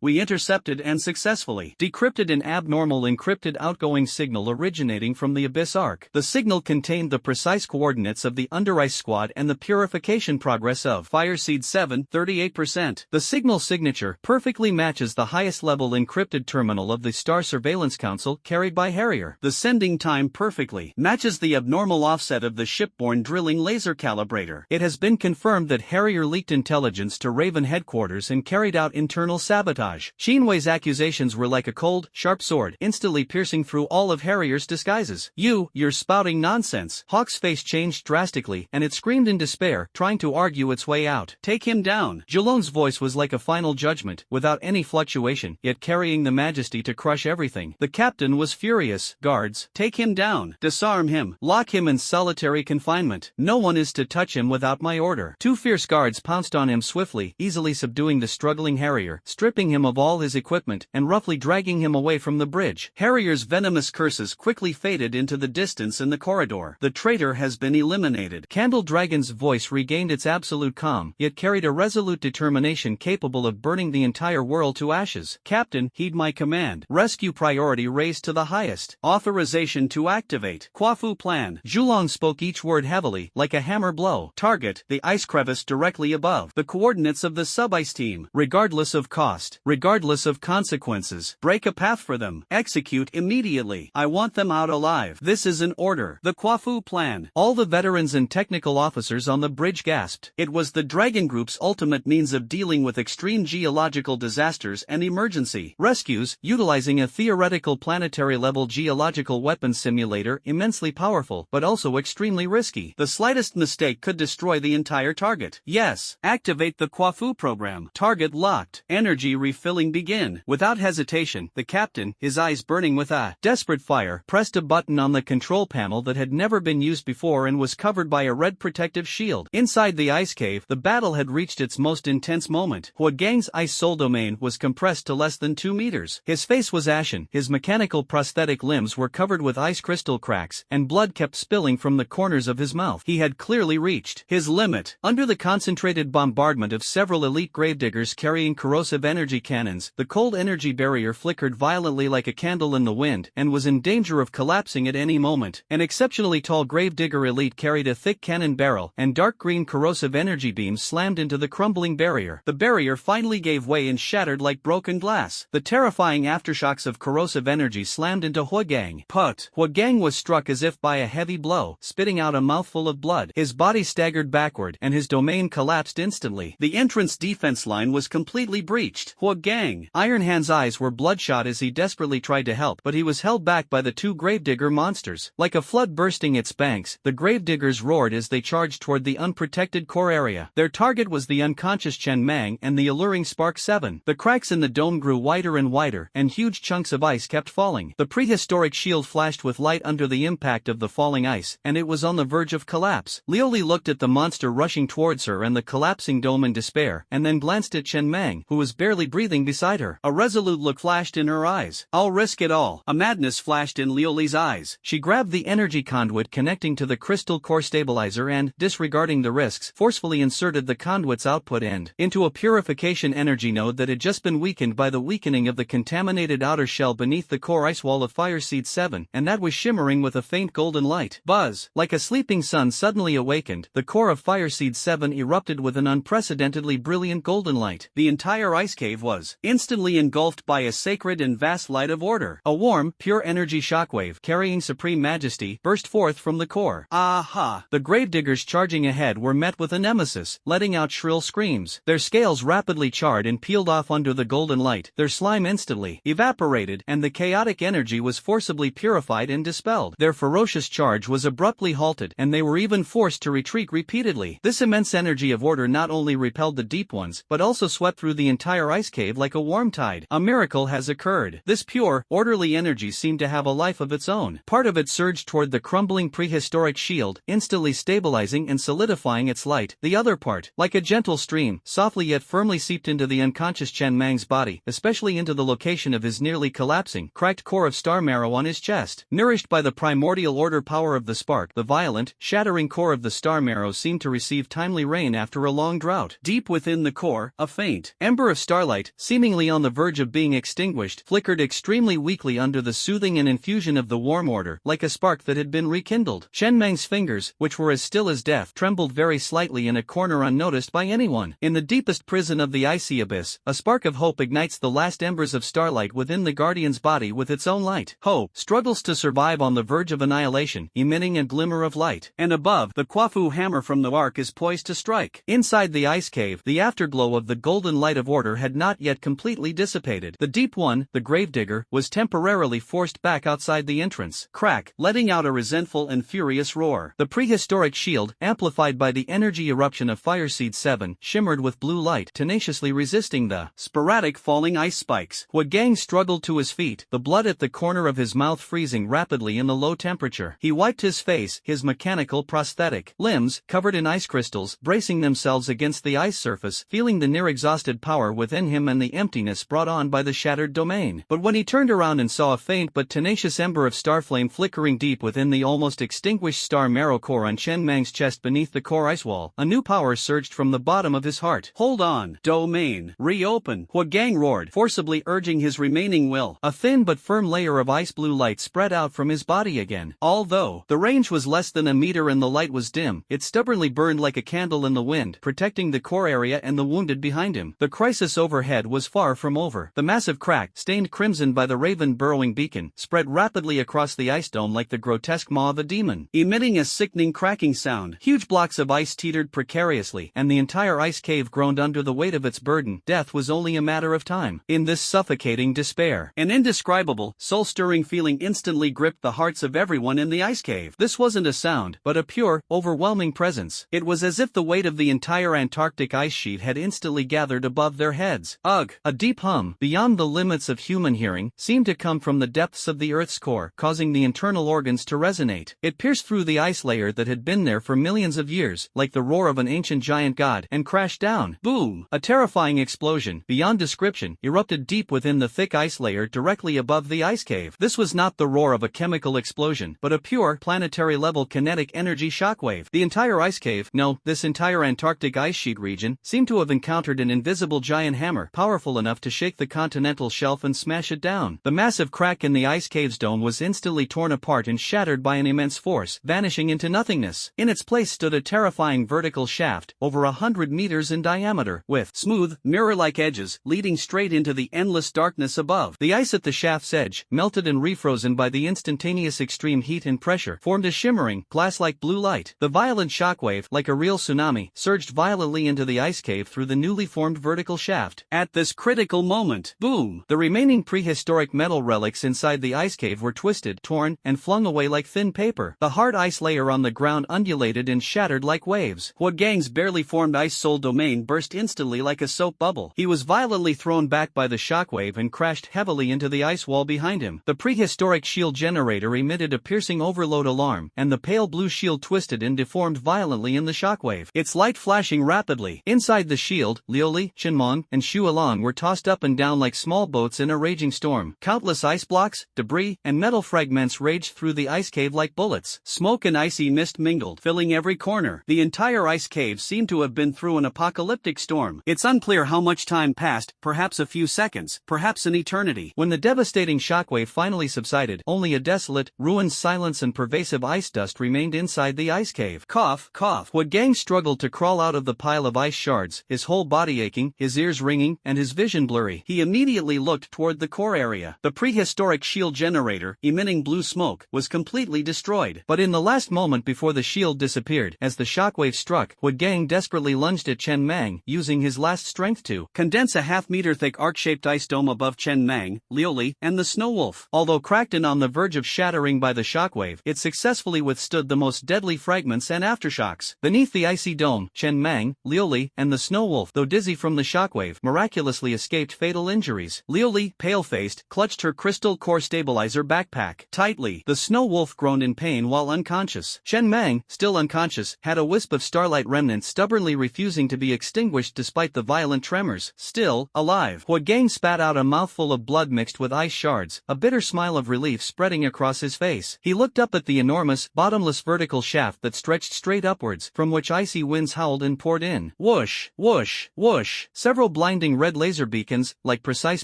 we intercepted and successfully decrypted an abnormal encrypted outgoing signal originating from the Abyss Arc. The signal contained the precise coordinates of the Under Ice Squad and the purification progress of Fire Seed 7, 38%. The signal signature perfectly matches the highest level encrypted terminal of the Star Surveillance Council carried by Harrier. The sending time perfectly matches the abnormal offset of the shipborne drilling laser calibrator. It has been confirmed that Harrier leaked intelligence to Raven headquarters and carried out internal sabotage. Chinwei's accusations were like a cold, sharp sword, instantly piercing through all of Harrier's disguises. You're spouting nonsense. Hawk's face changed drastically, and it screamed in despair, trying to argue its way out. Take him down. Zulong's voice was like a final judgment, without any fluctuation, yet carrying the majesty to crush everything. The captain was furious. Guards, take him down. Disarm him. Lock him in solitary confinement. No one is to touch him without my order. 2 fierce guards pounced on him swiftly, easily subduing the struggling Harrier, stripping him of all his equipment, and roughly dragging him away from the bridge. Harrier's venomous curses quickly faded into the distance in the corridor. The traitor has been eliminated. Candle Dragon's voice regained its absolute calm, yet carried a resolute determination capable of burning the entire world to ashes. Captain, heed my command. Rescue priority raised to the highest. Authorization to activate. Kwafu plan. Zulong spoke each word heavily, like a hammer blow. Target, the ice crevice directly above. The coordinates of the sub-ice team. Regardless of cost. Regardless of consequences. Break a path for them. Execute immediately. I want them out alive. This is an order. The Kwafu plan. All the veterans and technical officers on the bridge gasped. It was the Dragon Group's ultimate means of dealing with extreme geological disasters and emergency rescues, utilizing a theoretical planetary-level geological weapons simulator immensely powerful, but also extremely risky. The slightest mistake could destroy the entire target. Yes, activate the Kwafu program. Target locked. Energy refilling begin. Without hesitation, the captain, his eyes burning with a desperate fire, pressed a button on the control panel that had never been used before and was covered by a red protective shield. Inside the ice cave, the battle had reached its most intense moment. Huagang's ice soul domain was compressed to less than 2 meters. His face was ashen, his mechanical prosthetic limbs were covered with ice crystal cracks, and blood kept spilling from the corners of his mouth. He had clearly reached his limit. Under the concentrated bombardment of several elite gravediggers carrying corrosive energy cannons, the cold energy barrier flickered violently like a candle in the wind, and was in danger of collapsing at any moment. An exceptionally tall gravedigger elite carried a thick cannon barrel, and dark green corrosive energy beams slammed into the crumbling barrier. The barrier finally gave way and shattered like broken glass. The terrifying aftershocks of corrosive energy slammed into Huagang. Put. Huagang was struck as if by a heavy blow, spitting out a mouthful of blood. His body staggered backward, and his domain collapsed instantly. The entrance defense line was completely breached. Huagang. Iron Hand's eyes were bloodshot as he desperately tried to help, but he was held back by the two gravedigger monsters. Like a flood bursting its banks, the gravediggers roared as they charged toward the unprotected core area. Their target was the unconscious Chen Mang and the alluring Spark 7. The cracks in the dome grew wider and wider, and huge chunks of ice kept falling. The prehistoric shield flashed with light under the impact of the falling ice, and it was on the verge of collapse. Lioli looked at the monster rushing towards her and the collapsing dome in despair, and then glanced at Chen Mang, who was barely breathing beside her. A resolute look flashed in her eyes. I'll risk it all. A madness flashed in Lioli's eyes. She grabbed the energy conduit connecting to the crystal core stabilizer and, disregarding the risks, forcefully inserted the conduit's output end into a purification energy node that had just been weakened by the weakening of the contaminated outer shell beneath the core ice wall of Fireseed 7, and that was shimmering with a faint golden light. Buzz! Like a sleeping sun suddenly awakened, the core of Fireseed 7 erupted with an unprecedentedly brilliant golden light. The entire ice cave was instantly engulfed by a sacred and vast light of order. A warm, pure energy shockwave, carrying supreme majesty, burst forth from the core. Aha! The gravediggers charging ahead were met with a nemesis, letting out shrill screams. Their scales rapidly charred and peeled off under the golden light, their slime instantly evaporated, and the chaotic energy was forcibly purified and dispelled. Their ferocious charge was abruptly halted, and they were even forced to retreat repeatedly. This immense energy of order not only repelled the deep ones, but also swept through the entire ice cave like a warm tide. A miracle has occurred. This pure, orderly energy seemed to have a life of its own. Part of it surged toward the crumbling prehistoric shield, instantly stabilizing and solidifying its light. The other part, like a gentle stream, softly yet firmly seeped into the unconscious Chen Mang's body, especially into the location of his nearly collapsing, cracked core of star marrow on his chest. Nourished by the primordial order power of the spark, the violent, shattering core of the star marrow seemed to receive timely rain after a long drought. Deep within the core, a faint ember of starlight, seemingly on the verge of being extinguished, flickered extremely weakly under the soothing and infusion of the warm order, like a spark that had been rekindled. Chen Mang's fingers, which were as still as death, trembled very slightly in a corner unnoticed by anyone. In the deepest prison of the icy abyss, a spark of hope ignites the last embers of starlight within the guardian's body with its own light. Hope struggles to survive on the verge of annihilation, emitting a glimmer of light. And above, the Kwafu hammer from the arc is poised to strike. Inside the ice cave, the afterglow of the golden light of order had not yet completely dissipated. The deep one, the gravedigger, was temporarily forced back outside the entrance. Crack, letting out a resentful and furious roar. The prehistoric shield, amplified by the energy eruption of Fireseed 7, shimmered with blue light, tenaciously resisting the sporadic falling ice spikes. Huagang struggled to his feet, the blood at the corner of his mouth freezing rapidly in the low temperature. He wiped his face, his mechanical prosthetic limbs, covered in ice crystals, bracing themselves against the ice surface, feeling the near-exhausted power within him and the emptiness brought on by the shattered domain. But when he turned around and saw a faint but tenacious ember of starflame flickering deep within the almost extinguished star marrow core on Chen Mang's chest beneath the core ice wall, a new power surged from the bottom of his heart. Hold on, domain, reopen, Huagang roared, forcibly urging his remaining will. A thin but firm layer of ice blue light spread out from his body again. Although the range was less than a meter and the light was dim, it stubbornly burned like a candle in the wind, protecting the core area and the wounded behind him. The crisis overhead was far from over. The massive crack, stained crimson by the raven burrowing beacon, spread rapidly across the ice dome like the grotesque maw of a demon, emitting a sickening cracking sound. Huge blocks of ice teetered precariously, and the entire ice cave groaned under the weight of its burden. Death was only a matter of time. In this suffocating despair, an indescribable, soul-stirring feeling instantly gripped the hearts of everyone in the ice cave. This wasn't a sound, but a pure, overwhelming presence. It was as if the weight of the entire Antarctic ice sheet had instantly gathered above their heads. Ugh! A deep hum, beyond the limits of human hearing, seemed to come from the depths of the Earth's core, causing the internal organs to resonate. It pierced through the ice layer that had been there for millions of years, like the roar of an ancient giant god, and crashed down. Boom! A terrifying explosion, beyond description, erupted deep within the thick ice layer directly above the ice cave. This was not the roar of a chemical explosion, but a pure, planetary-level kinetic energy shockwave. The entire ice cave, no, this entire Antarctic ice sheet region, seemed to have encountered an invisible giant hammer, powerful enough to shake the continental shelf and smash it down. The massive crack in the ice cave's dome was instantly torn apart and shattered by an immense force, vanishing into nothingness. In its place stood a terrifying vertical shaft, over 100 meters in diameter, with smooth, mirror-like edges leading straight into the endless darkness above. The ice at the shaft's edge melted and refrozen by the instantaneous extreme heat and pressure, formed a shimmering, glass-like blue light. The violent shockwave, like a real tsunami, surged violently into the ice cave through the newly formed vertical shaft. At this critical moment, boom! The remaining prehistoric metal relics inside the ice cave were twisted, torn, and flung away like thin paper. The hard ice layer on the ground undulated and shattered like waves. Hua Gang's barely formed ice soul domain burst instantly like a soap bubble. He was violently thrown back by the shockwave and crashed heavily into the ice wall behind him. The prehistoric shield generator emitted a piercing overload alarm, and the pale blue shield twisted and deformed violently in the shockwave, its light flashing rapidly. Inside the shield, Liuli, Chinmon, and Shualong were tossed up and down like small boats in a raging storm. Countless ice blocks, debris, and metal fragments raged through the ice cave like bullets. Smoke and icy mist mingled, filling every corner. The entire ice cave seemed to have been through an apocalyptic storm. It's unclear how much time passed, perhaps a few seconds, perhaps an eternity. When the devastating shockwave finally subsided, only a desolate, ruined silence and pervasive ice dust remained inside the ice cave. Cough, cough. Hua Gang struggled to crawl out of the pile of ice shards, his whole body aching, his ears ringing, and his vision blurry. He immediately looked toward the core area. The prehistoric shield generator, emitting blue smoke, was completely destroyed. But in the last moment before the shield disappeared, as the shockwave struck, Hua Gang desperately lunged at Chen Mang, using his last strength to condense a half-meter-thick arc-shaped ice dome above Chen Mang, Liuli, and the Snow Wolf. Although cracked and on the verge of shattering by the shockwave, it successfully withstood the most deadly fragments and aftershocks. Beneath the icy dome, Chen Mang, Liuli, and the Snow Wolf, though dizzy from the shockwave, miraculously escaped fatal injuries. Liuli, pale-faced, clutched her crystal core stabilizer backpack tightly. The Snow Wolf groaned in pain while unconscious. Chen Mang, still unconscious, had a wisp of starlight remnant stubbornly refusing to be extinguished despite the violent tremors. Still alive. Hua Gang spat out a mouthful of blood mixed with ice shards, a bitter smile of relief spreading across his face. He looked up at the enormous, bottomless vertical shaft that stretched straight upwards, from which icy winds howled and poured in. Whoosh, whoosh, whoosh. Several blinding red laser beacons, like precise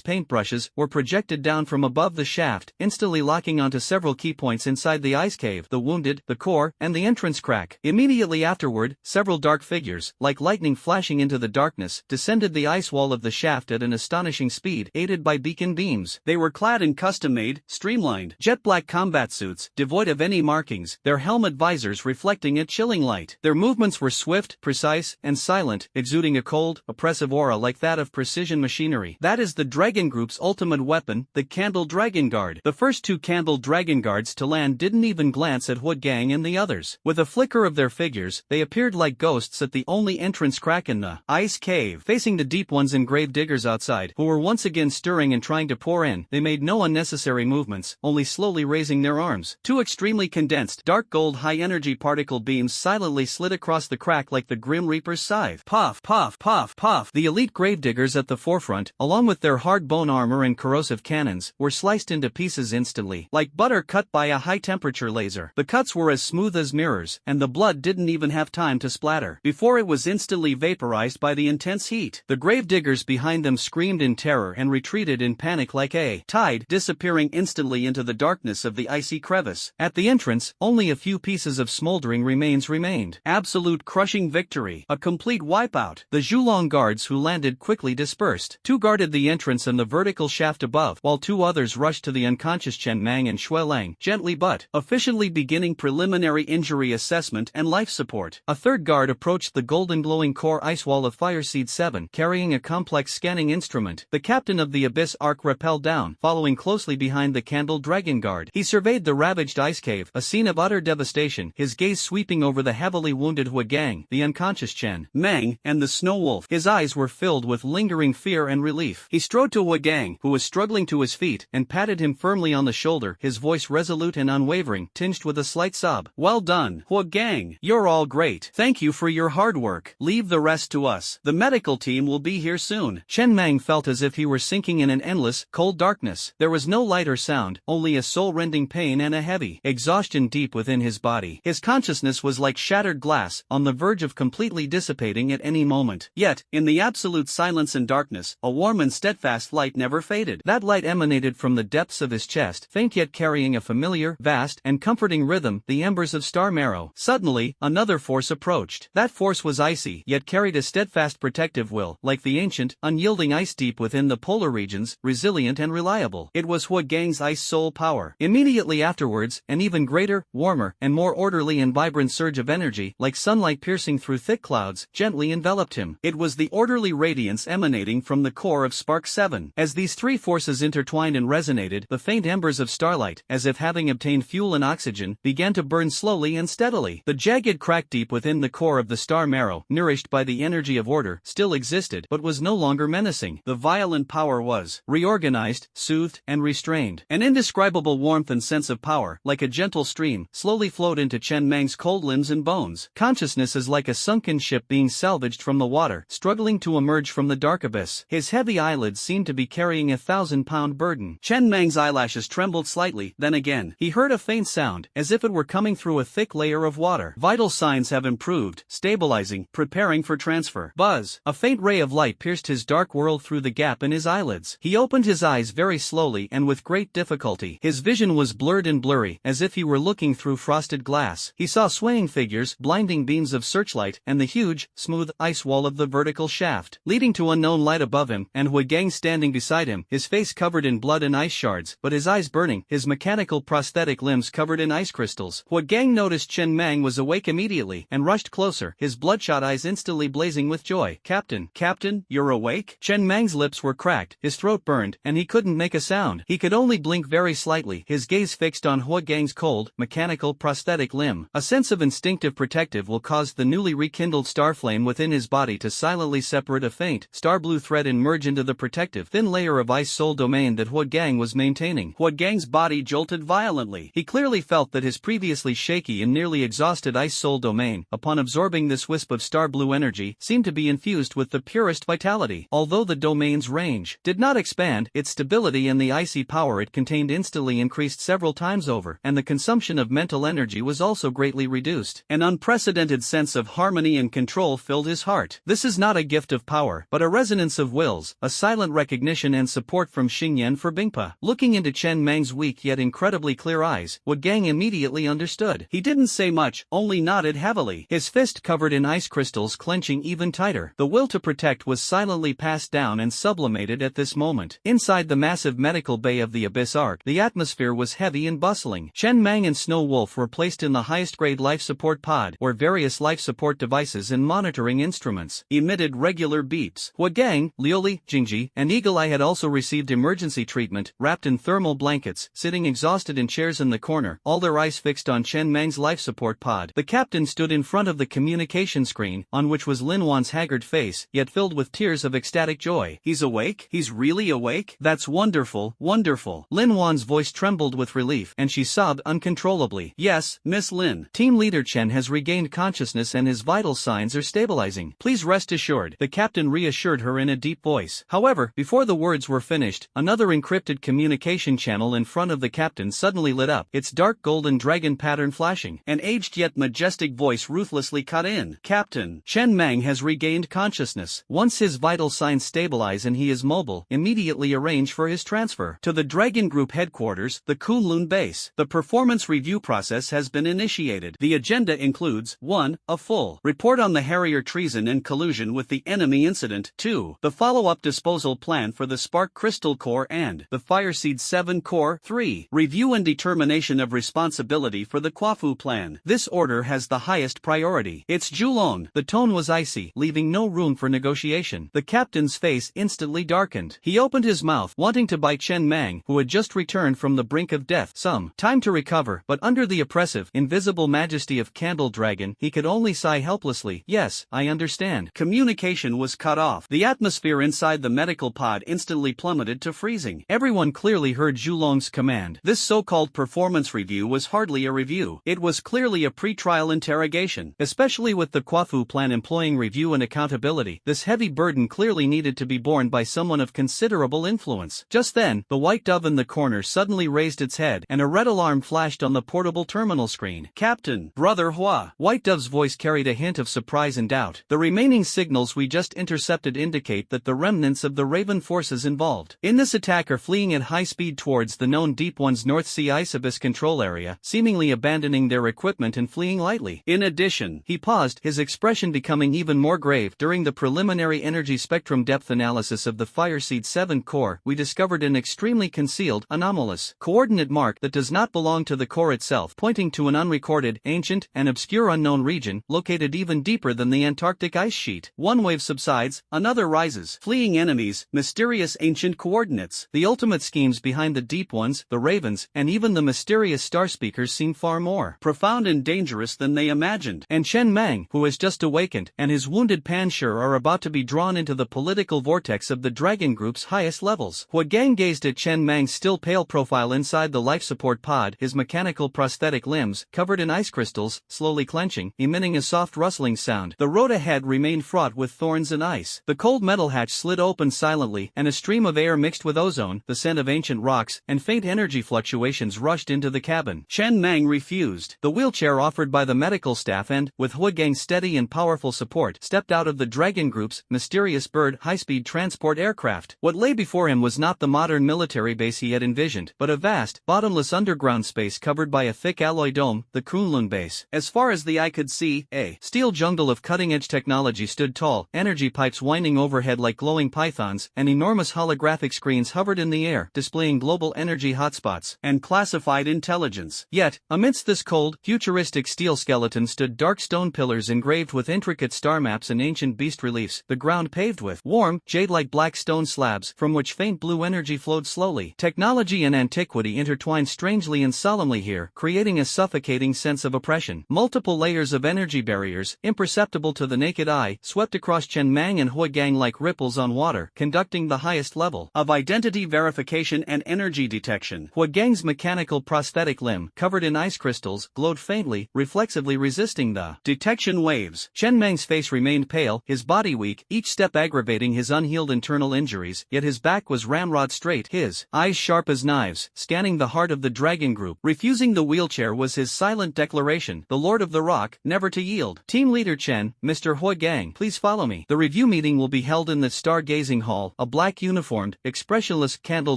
paintbrushes, were projected down from above the shaft, instantly locking onto several key points inside the ice cave: the wounded, the core, and the entrance crack. Immediately afterward, several dark figures, like lightning flashing into the darkness, descended the ice wall of the shaft at an astonishing speed, aided by beacon beams. They were clad in custom-made, streamlined, jet-black combat suits, devoid of any markings, their helmet visors reflecting a chilling light. Their movements were swift, precise, and silent, exuding a cold, oppressive aura like that of precision machinery. That is the Dragon Group's ultimate weapon, the Candle Dragon Guard. The first two Candle Dragon Guards to land didn't even glance at Hua Gang and the others. With a flicker of their figures, they appeared like ghosts at the only entrance crack in the ice cave. Facing the deep ones and grave diggers outside, who were once again stirring and trying to pour in, they made no unnecessary movements, only slowly raising their arms. Two extremely condensed, dark gold high-energy particle beams silently slid across the crack like the Grim Reaper's scythe. Puff, puff, puff, puff. The elite gravediggers at the forefront, along with their hard bone armor and corrosive cannons, were sliced into pieces instantly, like butter cut by a high-temperature laser. The cuts were as smooth as mirrors, and the blood didn't even have time to splatter before it was instantly vaporized by the intense heat. The gravediggers behind them screamed in terror and retreated in panic like a tide, disappearing instantly into the darkness of the icy crevice. At the entrance, only a few pieces of smoldering remains remained. Absolute crushing victory. A complete wipeout. The Zhulong guards who landed quickly dispersed. Two guarded the entrance and the vertical shaft above, while two others rushed to the unconscious Chen Mang and Shui Lang, gently but efficiently beginning preliminary injury assessment and life support. A third guard approached the golden glowing core ice wall of Fire Seed 7, carrying a complex scanning instrument. The captain of the Abyss Arc rappelled down, following closely behind the Candle Dragon Guard. He surveyed the ravaged ice cave, a scene of utter devastation, his gaze sweeping over the heavily wounded Hua Gang, the unconscious Chen Mang, and the Snow Wolf. His eyes were filled with lingering fear and relief. He strode to Hua Gang, who was struggling to his feet, and patted him firmly on the shoulder, his voice resolute and unwavering, tinged with a slight sob. Well done, Hua Gang. You're all great. Thank you for your hard work. Leave the rest to us. The medical team will be here soon. Chen Mang felt as if he were sinking in an endless, cold darkness. There was no light or sound, only a soul-rending pain and a heavy exhaustion deep within his body. His consciousness was like shattered glass, on the verge of completely dissipating at any moment. Yet, in the absolute silence and darkness, a warm and steadfast light never faded. That light emanated from the depths of his chest, faint yet carrying a familiar, vast, and comforting rhythm, the embers of star marrow. Suddenly, another force approached. That force was icy, yet carried a steadfast protective will, like the ancient, unyielding ice deep within the polar regions, resilient and reliable. It was Hua Gang. Gang's Ice Soul power. Immediately afterwards, an even greater, warmer, and more orderly and vibrant surge of energy, like sunlight piercing through thick clouds, gently enveloped him. It was the orderly radiance emanating from the core of Spark 7. As these three forces intertwined and resonated, the faint embers of starlight, as if having obtained fuel and oxygen, began to burn slowly and steadily. The jagged crack deep within the core of the star marrow, nourished by the energy of order, still existed, but was no longer menacing. The violent power was reorganized, soothed, and restrained. An indescribable warmth and sense of power, like a gentle stream, slowly flowed into Chen Mang's cold limbs and bones. Consciousness is like a sunken ship being salvaged from the water, struggling to emerge from the dark abyss. His heavy eyelids seemed to be carrying a 1,000-pound burden. Chen Mang's eyelashes trembled slightly, then again. He heard a faint sound, as if it were coming through a thick layer of water. Vital signs have improved, stabilizing, preparing for transfer. Buzz! A faint ray of light pierced his dark world through the gap in his eyelids. He opened his eyes very slowly and with great difficulty. His vision was blurred and blurry, as if he were looking through frosted glass. He saw swaying figures, blinding beams of searchlight, and the huge, smooth ice wall of the vertical shaft, leading to unknown light above him, and Hua Gang standing beside him, his face covered in blood and ice shards, but his eyes burning, his mechanical prosthetic limbs covered in ice crystals. Hua Gang noticed Chen Mang was awake immediately, and rushed closer, his bloodshot eyes instantly blazing with joy. Captain, you're awake? Chen Mang's lips were cracked, his throat burned, and he couldn't make a sound. He could only blink very slightly, his gaze fixed on Hua Gang's cold, mechanical prosthetic limb. A sense of instinctive protective will cause the newly rekindled star flame within his body to silently separate a faint, star blue thread and merge into the protective, thin layer of ice soul domain that Hua Gang was maintaining. Hua Gang's body jolted violently. He clearly felt that his previously shaky and nearly exhausted ice soul domain, upon absorbing this wisp of star blue energy, seemed to be infused with the purest vitality. Although the domain's range did not expand, its stability and the icy power it contained instantly increased several times over, and the consumption of mental energy was also greatly reduced. An unprecedented sense of harmony and control filled his heart. This is not a gift of power, but a resonance of wills, a silent recognition and support from Xingyan for Bingpa. Looking into Chen Mang's weak yet incredibly clear eyes, Hua Gang immediately understood. He didn't say much, only nodded heavily. His fist covered in ice crystals clenching even tighter. The will to protect was silently passed down and sublimated at this moment. Inside the massive medical bay of the Abyss Arc, the atmosphere was heavy and bustling. Chen Mang and Snow Wolf were placed in the highest grade life support pod, where various life support devices and monitoring instruments emitted regular beeps. Hua Gang, Liuli, Jingji, and Eagle Eye had also received emergency treatment, wrapped in thermal blankets, sitting exhausted in chairs in the corner, all their eyes fixed on Chen Mang's life support pod. The captain stood in front of the communication screen, on which was Lin Wan's haggard face, yet filled with tears of ecstatic joy. He's awake? He's really awake? That's wonderful, wonderful. Lin Wan's voice trembled with relief, and she sobbed uncontrollably. Yes, Miss Lin. Team Leader Chen has regained consciousness and his vital signs are stabilizing. Please rest assured, the captain reassured her in a deep voice. However, before the words were finished, another encrypted communication channel in front of the captain suddenly lit up, its dark golden dragon pattern flashing. An aged yet majestic voice ruthlessly cut in. Captain, Chen Mang has regained consciousness. Once his vital signs stabilize and he is mobile, immediately arrange for his transfer to the Dragon Group headquarters, the Kunlun base. The performance review process has been initiated. The agenda includes 1. A full report on the Harrier treason and collusion with the enemy incident. 2. The follow-up disposal plan for the Spark Crystal Core and the Fireseed 7 Core. 3. Review and determination of responsibility for the Kwafu plan. This order has the highest priority. It's Julong. The tone was icy, leaving no room for negotiation. The captain's face instantly darkened. He opened his mouth, wanting to bite Chen Mang, who had just returned from the brink of death. Some time to recover, but under the oppressive, invisible majesty of Candle Dragon, he could only sigh helplessly. Yes, I understand. Communication was cut off. The atmosphere inside the medical pod instantly plummeted to freezing. Everyone clearly heard Julong's command. This so-called performance review was hardly a review. It was clearly a pre-trial interrogation. Especially with the Kwafu plan employing review and accountability, this heavy burden clearly needed to be borne by someone of considerable influence. Just then, the white dove in the corner suddenly raised its head, and a red alarm flashed on the portable terminal screen. Captain, Brother Hua. White Dove's voice carried a hint of surprise and doubt. The remaining signals we just intercepted indicate that the remnants of the Raven forces involved in this attack are fleeing at high speed towards the known Deep One's North Sea Ice Abyss control area, seemingly abandoning their equipment and fleeing lightly. In addition, he paused, his expression becoming even more grave. During the preliminary energy spectrum depth analysis of the Fireseed 7 core, we discovered an extremely concealed, anomalous coordinate mark that does not belong to the core itself, pointing to an unrecorded, ancient, and obscure unknown region, located even deeper than the Antarctic ice sheet. One wave subsides, another rises. Fleeing enemies, mysterious ancient coordinates. The ultimate schemes behind the deep ones, the ravens, and even the mysterious star speakers seem far more profound and dangerous than they imagined. And Chen Mang, who has just awakened, and his wounded Panshur are about to be drawn into the political vortex of the Dragon Group's highest levels. Hua Gang gazed at Chen Mang's still pale profile inside the life support pod, his mechanical prosthetic limbs, covered in ice crystals, slowly clenching, emitting a soft rustling sound. The road ahead remained fraught with thorns and ice. The cold metal hatch slid open silently, and a stream of air mixed with ozone, the scent of ancient rocks, and faint energy fluctuations rushed into the cabin. Chen Mang refused the wheelchair offered by the medical staff and, with Hua Gang's steady and powerful support, stepped out of the Dragon Group's mysterious bird high-speed transport aircraft. What lay before him was not the modern military base he had envisioned, but a vast, bottomless underground space covered by a thick alloy dome, the Kunlun base. As far as the eye could see, a steel jungle of cutting-edge technology stood tall, energy pipes winding overhead like glowing pythons, and enormous holographic screens hovered in the air, displaying global energy hotspots and classified intelligence. Yet, amidst this cold, futuristic steel skeleton stood dark stone pillars engraved with intricate star maps and ancient beast reliefs, the ground paved with warm, jade-like black stone slabs from which faint blue energy flowed slowly. Technology and antiquity intertwined strangely and solemnly here, creating a suffocating sense of oppression. Multiple layers of energy barriers, imperceptible to the naked eye, swept across Chen Mang and Hua Gang like ripples on water, conducting the highest level of identity verification and energy detection. Hua Gang's mechanical prosthetic limb, covered in ice crystals, glowed faintly, reflexively resisting the detection waves. Chen Mang's face remained pale, his body weak, each step aggravating his unhealed internal injuries, yet his back was ramrod straight, his eyes sharp as knives, scanning the heart of the Dragon Group. Refusing the wheelchair was his silent declaration, the Lord of the Rock, never to yield. Team Leader Chen, Mr. Hua Gang, please follow me. The review meeting will be held in the stargazing hall, a black uniformed, expressionless candle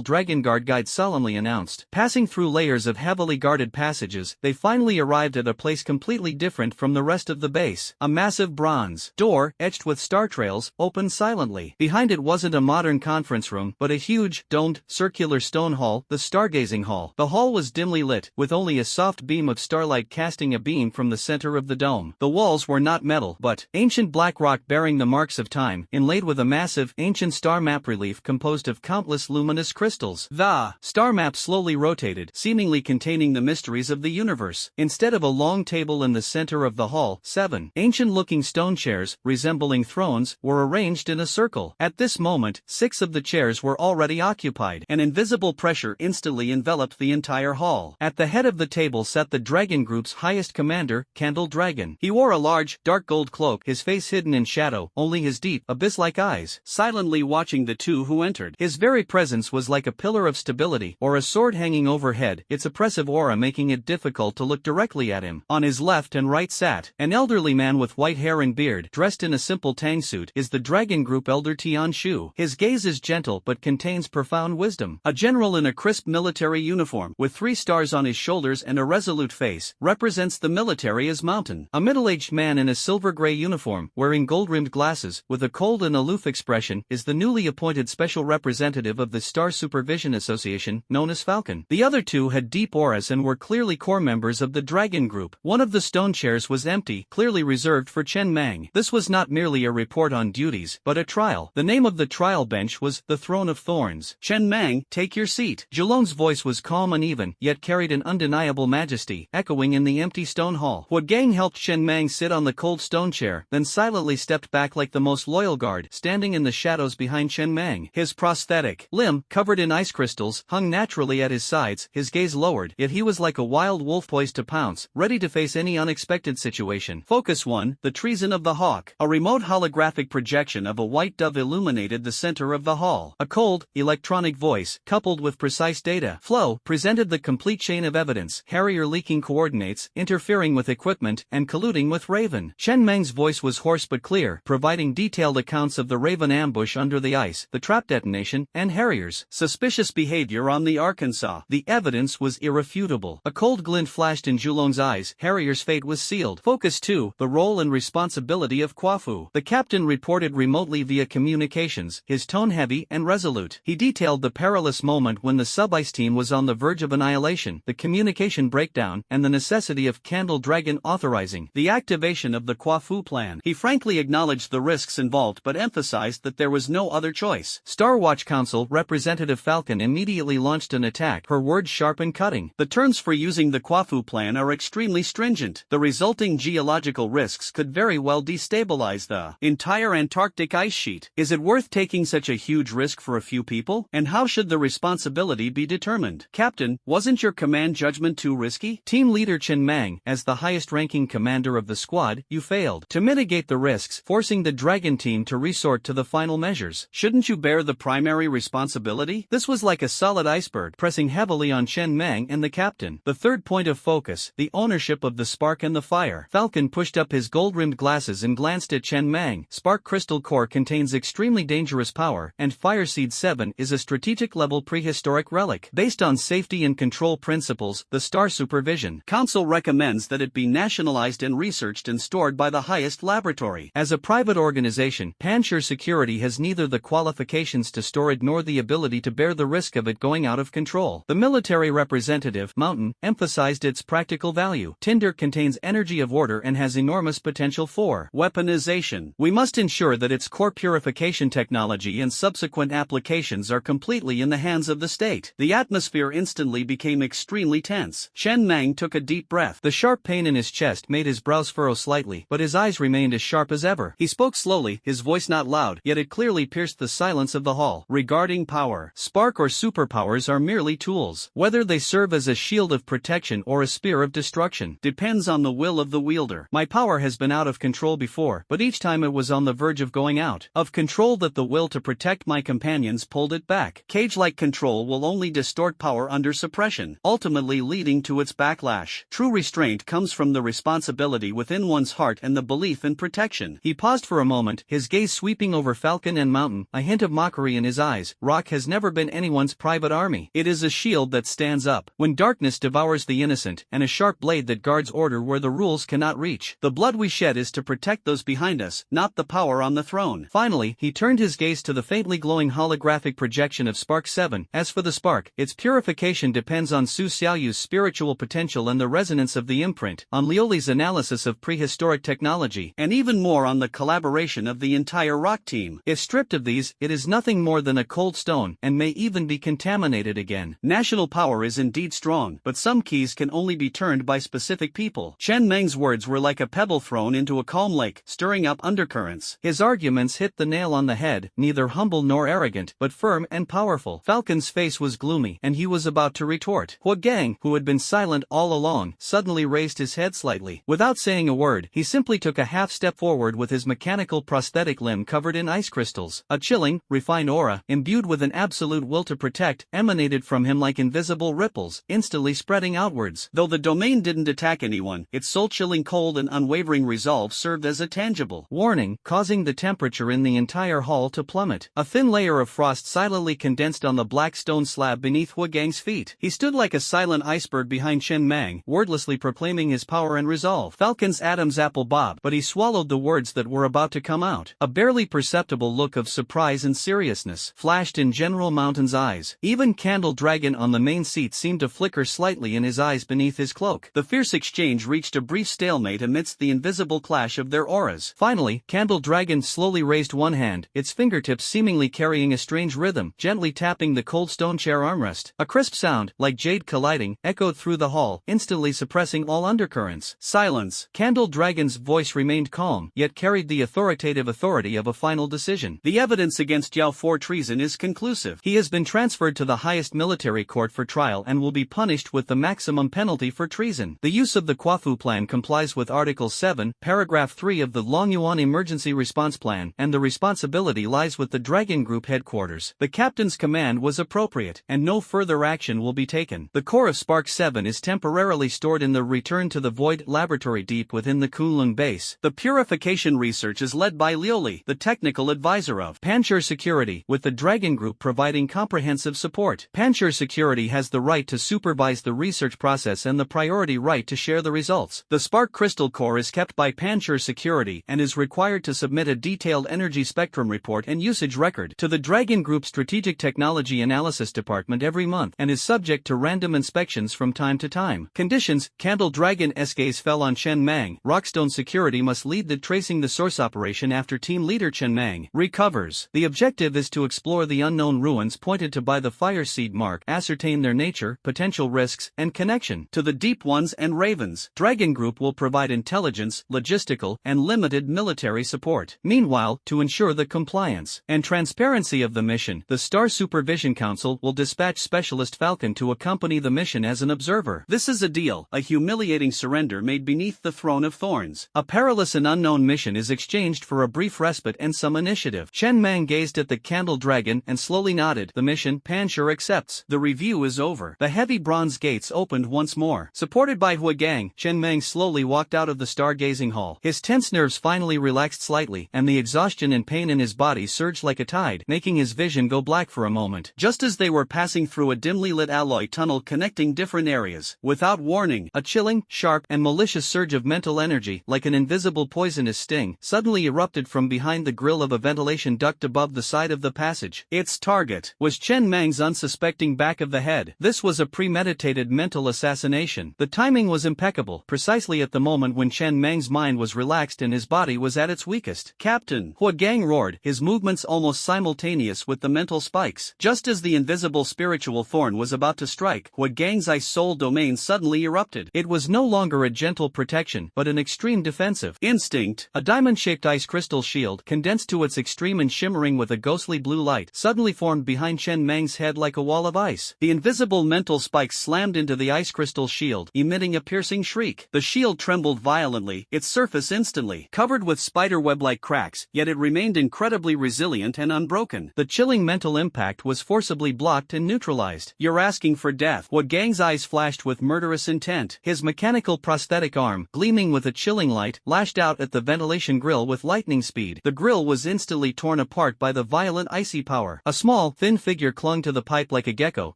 Dragon Guard guide solemnly announced. Passing through layers of heavily guarded passages, they finally arrived at a place completely different from the rest of the base. A massive bronze door, etched with star trails, opened silently. Behind it wasn't a modern conference room, but a huge, domed, circular stone hall, the stargazing hall. The hall was dimly lit, with only a soft beam of starlight casting a beam from the center of the dome. The walls were not metal, but ancient black rock bearing the marks of time, inlaid with a massive, ancient star map relief composed of countless luminous crystals. The star map slowly rotated, seemingly containing the mysteries of the universe. Instead of a long table in the center of the hall, 7 ancient-looking stone chairs, resembling thrones, were arranged in a circle. At this moment, 6 of the chairs were already occupied. An invisible pressure instantly enveloped the entire hall. At the head of the table sat the Dragon Group's highest commander, Candle Dragon. He wore a large, dark gold cloak, his face hidden in shadow, only his deep, abyss-like eyes silently watching the two who entered. His very presence was like a pillar of stability, or a sword hanging overhead, its oppressive aura making it difficult to look directly at him. On his left and right sat an elderly man with white hair and beard, dressed in a simple tang suit, is the Dragon Group elder Tian Shu. His gaze is gentle but contains profound wisdom. A general in a crisp military uniform, with 3 stars on his shoulders and a resolute face, represents the military as Mountain. A middle-aged man in a silver-gray uniform, wearing gold-rimmed glasses, with a cold and aloof expression, is the newly appointed special representative of the Star Supervision Association, known as Falcon. The other 2 had deep auras and were clearly core members of the Dragon Group. One of the stone chairs was empty, clearly reserved for Chen Mang. This was not merely a report on duties, but a trial. The name of the trial bench was the Throne of Thorns. Chen Mang, take your seat. Zhulong's voice was calm and even, yet carried an undeniable majesty, echoing in the empty stone hall. Hua Gang helped Chen Mang sit on the cold stone chair, then silently stepped back like the most loyal guard, standing in the shadows behind Chen Mang. His prosthetic limb, covered in ice crystals, hung naturally at his sides, his gaze lowered, yet he was like a wild wolf poised to pounce, ready to face any unexpected situation. Focus 1, the treason of the hawk. A remote holographic projection of a white dove illuminated the center of the hall. A cold, electronic voice, coupled with precise data flow, presented the complete chain of evidence: Harrier leaking coordinates, interfering with equipment, and colluding with Raven. Chen Mang's voice was hoarse but clear, providing detailed accounts of the Raven ambush under the ice, the trap detonation, and Harrier's suspicious behavior on the Arkansas. The evidence was irrefutable. A cold glint flashed in Zhulong's eyes. Harrier's fate was sealed. Focus 2, the role and responsibility of Kwafu. The captain reported remotely via communications, his tone heavy and resolute. He detailed the perilous perilous moment when the sub-ice team was on the verge of annihilation, the communication breakdown, and the necessity of Candle Dragon authorizing the activation of the Kwafu plan. He frankly acknowledged the risks involved but emphasized that there was no other choice. Star Watch Council Representative Falcon immediately launched an attack, her words sharp and cutting. The terms for using the Kwafu plan are extremely stringent. The resulting geological risks could very well destabilize the entire Antarctic ice sheet. Is it worth taking such a huge risk for a few people? And how should the responsibility be determined? Captain, wasn't your command judgment too risky? Team leader Chen Mang, as the highest-ranking commander of the squad, you failed to mitigate the risks, forcing the Dragon team to resort to the final measures. Shouldn't you bear the primary responsibility? This was like a solid iceberg, pressing heavily on Chen Mang and the captain. The third point of focus, the ownership of the spark and the fire. Falcon pushed up his gold-rimmed glasses and glanced at Chen Mang. Spark crystal core contains extremely dangerous power, and Fire Seed 7 is a strategic-level prehistoric relic. Based on safety and control principles, the Star Supervision Council recommends that it be nationalized and researched and stored by the highest laboratory. As a private organization, Panshur Security has neither the qualifications to store it nor the ability to bear the risk of it going out of control. The military representative, Mountain, emphasized its practical value. Tinder contains energy of order and has enormous potential for weaponization. We must ensure that its core purification technology and subsequent applications are completely in the hands of the state. The atmosphere instantly became extremely tense. Chen Mang took a deep breath. The sharp pain in his chest made his brows furrow slightly, but his eyes remained as sharp as ever. He spoke slowly, his voice not loud, yet it clearly pierced the silence of the hall. Regarding power, spark or superpowers are merely tools. Whether they serve as a shield of protection or a spear of destruction depends on the will of the wielder. My power has been out of control before, but each time it was on the verge of going out of control that the will to protect my companions pulled it back. Cage-like control will only distort power under suppression, ultimately leading to its backlash. True restraint comes from the responsibility within one's heart and the belief in protection. He paused for a moment, his gaze sweeping over Falcon and Mountain, a hint of mockery in his eyes. Rock has never been anyone's private army. It is a shield that stands up when darkness devours the innocent, and a sharp blade that guards order where the rules cannot reach. The blood we shed is to protect those behind us, not the power on the throne. Finally, he turned his gaze to the faintly glowing holographic projection of Spark 7. As for the spark, its purification depends on Su Xiaoyu's spiritual potential and the resonance of the imprint, on Lioli's analysis of prehistoric technology, and even more on the collaboration of the entire rock team. If stripped of these, it is nothing more than a cold stone, and may even be contaminated again. National power is indeed strong, but some keys can only be turned by specific people. Chen Meng's words were like a pebble thrown into a calm lake, stirring up undercurrents. His arguments hit the nail on the head, neither humble nor arrogant, but firm and powerful. Falcon's face was gloomy, and he was about to retort. Hua Gang, who had been silent all along, suddenly raised his head slightly. Without saying a word, he simply took a half step forward with his mechanical prosthetic limb covered in ice crystals. A chilling, refined aura, imbued with an absolute will to protect, emanated from him like invisible ripples, instantly spreading outwards. Though the domain didn't attack anyone, its soul-chilling cold and unwavering resolve served as a tangible warning, causing the temperature in the entire hall to plummet. A thin layer of frost silently condensed on the black stone slab beneath Hua Gang's feet. He stood like a silent iceberg behind Chen Mang, wordlessly proclaiming his power and resolve. Falcon's Adam's apple bobbed, but he swallowed the words that were about to come out. A barely perceptible look of surprise and seriousness flashed in General Mountain's eyes. Even Candle Dragon on the main seat seemed to flicker slightly in his eyes beneath his cloak. The fierce exchange reached a brief stalemate amidst the invisible clash of their auras. Finally, Candle Dragon slowly raised one hand, its fingertips seemingly carrying a strange rhythm, gently tapping the cold stone chair armrest. A crisp sound, like jade colliding, echoed through the hall, instantly suppressing all undercurrents. Silence. Candle Dragon's voice remained calm, yet carried the authoritative authority of a final decision. The evidence against Yao for treason is conclusive. He has been transferred to the highest military court for trial and will be punished with the maximum penalty for treason. The use of the Kwafu Plan complies with Article 7, Paragraph 3 of the Longyuan Emergency Response Plan, and the responsibility lies with the Dragon Group headquarters. The captain's command was appropriate, and no further action will be taken. The core of Spark 7 is temporarily stored in the Return to the Void laboratory deep within the Kunlun base. The purification research is led by Lioli, the technical advisor of Panshur Security, with the Dragon Group providing comprehensive support. Panshur Security has the right to supervise the research process and the priority right to share the results. The Spark Crystal Core is kept by Panshur Security and is required to submit a detailed energy spectrum report and usage record to the Dragon Group Strategic Technology Technology Analysis Department every month and is subject to random inspections from time to time. Conditions: Candle Dragon gaze fell on Chen Mang. Rockstone Security must lead the tracing the source operation after team leader Chen Mang recovers. The objective is to explore the unknown ruins pointed to by the fire seed mark, ascertain their nature, potential risks, and connection to the Deep Ones and Ravens. Dragon Group will provide intelligence, logistical, and limited military support. Meanwhile, to ensure the compliance and transparency of the mission, the Star Supervision Council will dispatch Specialist Falcon to accompany the mission as an observer. This is a deal, a humiliating surrender made beneath the throne of thorns. A perilous and unknown mission is exchanged for a brief respite and some initiative. Chen Mang gazed at the Candle Dragon and slowly nodded. The mission, Panshur accepts. The review is over. The heavy bronze gates opened once more. Supported by Huagang, Chen Mang slowly walked out of the stargazing hall. His tense nerves finally relaxed slightly, and the exhaustion and pain in his body surged like a tide, making his vision go black for a moment. Just as they were passing through a dimly lit alloy tunnel connecting different areas, without warning, a chilling, sharp, and malicious surge of mental energy, like an invisible poisonous sting, suddenly erupted from behind the grill of a ventilation duct above the side of the passage. Its target was Chen Mang's unsuspecting back of the head. This was a premeditated mental assassination. The timing was impeccable, precisely at the moment when Chen Mang's mind was relaxed and his body was at its weakest. Captain! Huagang roared, his movements almost simultaneous with the mental spikes. Just as the invisible spiritual thorn was about to strike, Huagang's ice soul domain suddenly erupted. It was no longer a gentle protection, but an extreme defensive instinct. A diamond-shaped ice crystal shield, condensed to its extreme and shimmering with a ghostly blue light, suddenly formed behind Chen Mang's head like a wall of ice. The invisible mental spikes slammed into the ice crystal shield, emitting a piercing shriek. The shield trembled violently, its surface instantly covered with spiderweb-like cracks, yet it remained incredibly resilient and unbroken. The chilling mental impact was forcibly blocked and neutralized. You're asking for death. Huagang's eyes flashed with murderous intent. His mechanical prosthetic arm, gleaming with a chilling light, lashed out at the ventilation grill with lightning speed. The grill was instantly torn apart by the violent icy power. A small, thin figure clung to the pipe like a gecko,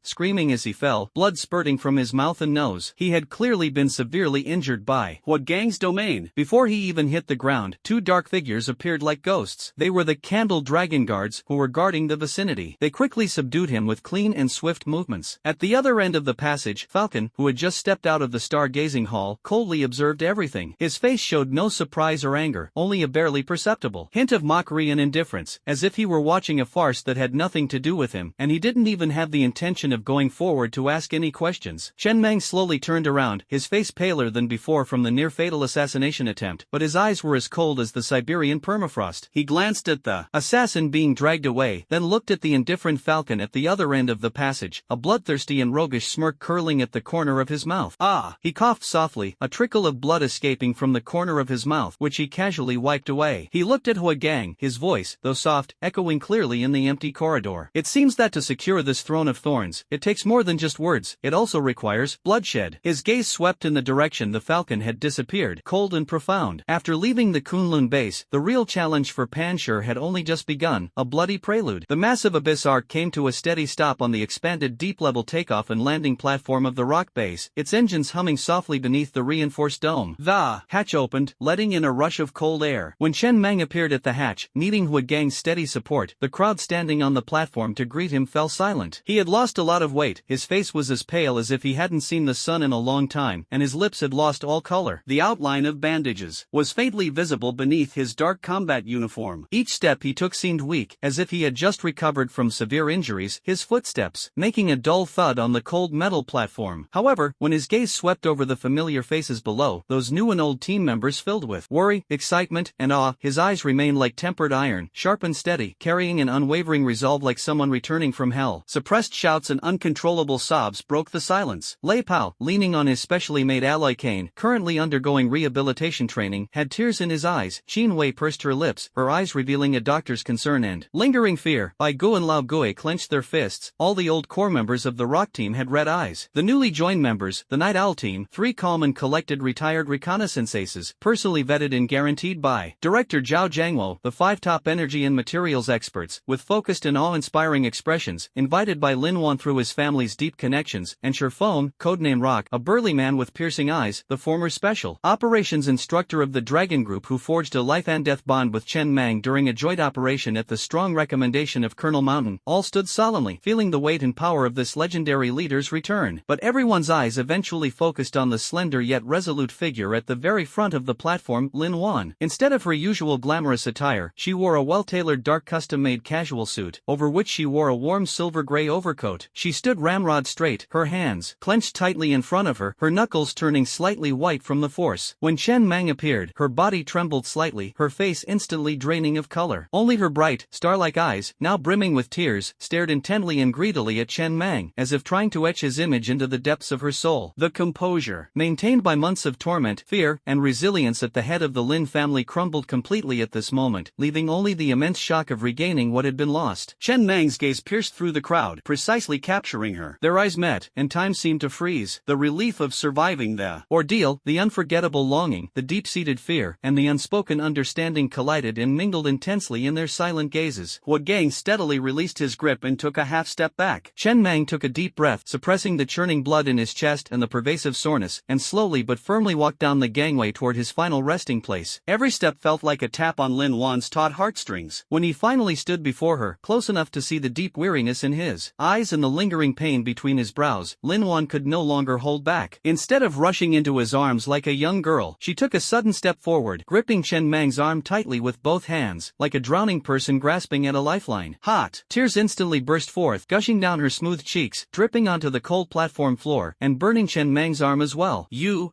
screaming as he fell, blood spurting from his mouth and nose. He had clearly been severely injured by Huagang's domain. Before he even hit the ground, two dark figures appeared like ghosts. They were the Candle Dragon guards who were guarding the vicinity. They quickly subdued him with clean and swift movements. At the other end of the passage, Falcon, who had just stepped out of the stargazing hall, coldly observed everything. His face showed no surprise or anger, only a barely perceptible hint of mockery and indifference, as if he were watching a farce that had nothing to do with him, and he didn't even have the intention of going forward to ask any questions. Chen Mang slowly turned around, his face paler than before from the near-fatal assassination attempt, but his eyes were as cold as the Siberian permafrost. He glanced at the assassin being dragged away, then looked at the indifferent Falcon at the other end of the passage, a bloodthirsty and roguish smirk curling at the corner of his mouth. Ah! He coughed softly, a trickle of blood escaping from the corner of his mouth, which he casually wiped away. He looked at Huagang, his voice, though soft, echoing clearly in the empty corridor. It seems that to secure this throne of thorns, it takes more than just words, it also requires bloodshed. His gaze swept in the direction the Falcon had disappeared, cold and profound. After leaving the Kunlun base, the real challenge for Panshur had only just begun, a bloody prelude. The massive abyss arc came to a steady stop on the expanded deep-level takeoff and landing platform of the rock base, its engines humming softly beneath the reinforced dome. The hatch opened, letting in a rush of cold air. When Chen Mang appeared at the hatch, needing Huagang's steady support, the crowd standing on the platform to greet him fell silent. He had lost a lot of weight, his face was as pale as if he hadn't seen the sun in a long time, and his lips had lost all color. The outline of bandages was faintly visible beneath his dark combat uniform. Each step he took seemed weak, as if he had just recovered from severe injuries, his footsteps making a dull thud on the cold metal platform. However, when his gaze swept over the familiar faces below, those new and old team members filled with worry, excitement, and awe, his eyes remained like tempered iron, sharp and steady, carrying an unwavering resolve like someone returning from hell. Suppressed shouts and uncontrollable sobs broke the silence. Lei Pao, leaning on his specially made alloy cane, currently undergoing rehabilitation training, had tears in his eyes. Qin Wei pursed her lips, her eyes revealing a doctor's concern and lingering fear. Bai Gu and Lao Gui clenched their fists. All the old core members of the rock team had red eyes. The newly joined members, the Night Owl team, three calm and collected retired reconnaissance aces, personally vetted and guaranteed by Director Zhao Jiangwo, the five top energy and materials experts, with focused and awe-inspiring expressions, invited by Lin Wan through his family's deep connections, and Shifeng, codename Rock, a burly man with piercing eyes, the former special operations instructor of the Dragon Group who forged a life-and-death bond with Chen Mang during a joint operation at the strong recommendation of Colonel Mountain, all stood solemnly, feeling the weight and power of this legendary leader's return. But everyone's eyes eventually focused on the slender yet resolute figure at the very front of the platform, Lin Wan. Instead of her usual glamorous attire, she wore a well-tailored dark custom-made casual suit, over which she wore a warm silver-gray overcoat. She stood ramrod straight, her hands clenched tightly in front of her knuckles turning slightly white from the force. When Chen Mang appeared, her body trembled slightly, her face instantly draining of color. Only her bright, star-like eyes, now brimming with tears, stared intently and greedily at Chen Mang, as if trying to etch his image into the depths of her soul. The composure, maintained by months of torment, fear, and resilience at the head of the Lin family crumbled completely at this moment, leaving only the immense shock of regaining what had been lost. Chen Mang's gaze pierced through the crowd, precisely capturing her. Their eyes met, and time seemed to freeze. The relief of surviving the ordeal, the unforgettable longing, the deep-seated fear, and the unspoken understanding collided and mingled intensely in their silent gazes. Hua Gang steadily released his grip and took a half-step back. Chen Mang took a deep breath, suppressing the churning blood in his chest and the pervasive soreness, and slowly but firmly walked down the gangway toward his final resting place. Every step felt like a tap on Lin Wan's taut heartstrings. When he finally stood before her, close enough to see the deep weariness in his eyes and the lingering pain between his brows, Lin Wan could no longer hold back. Instead of rushing into his arms like a young girl, she took a sudden step forward, gripping Chen Mang's arm tightly with both hands, like a drowning person grasping at a lifeline. Hot tears instantly burst forth, gushing down her smooth cheeks, dripping onto the cold platform floor, and burning Chen Mang's arm as well. You.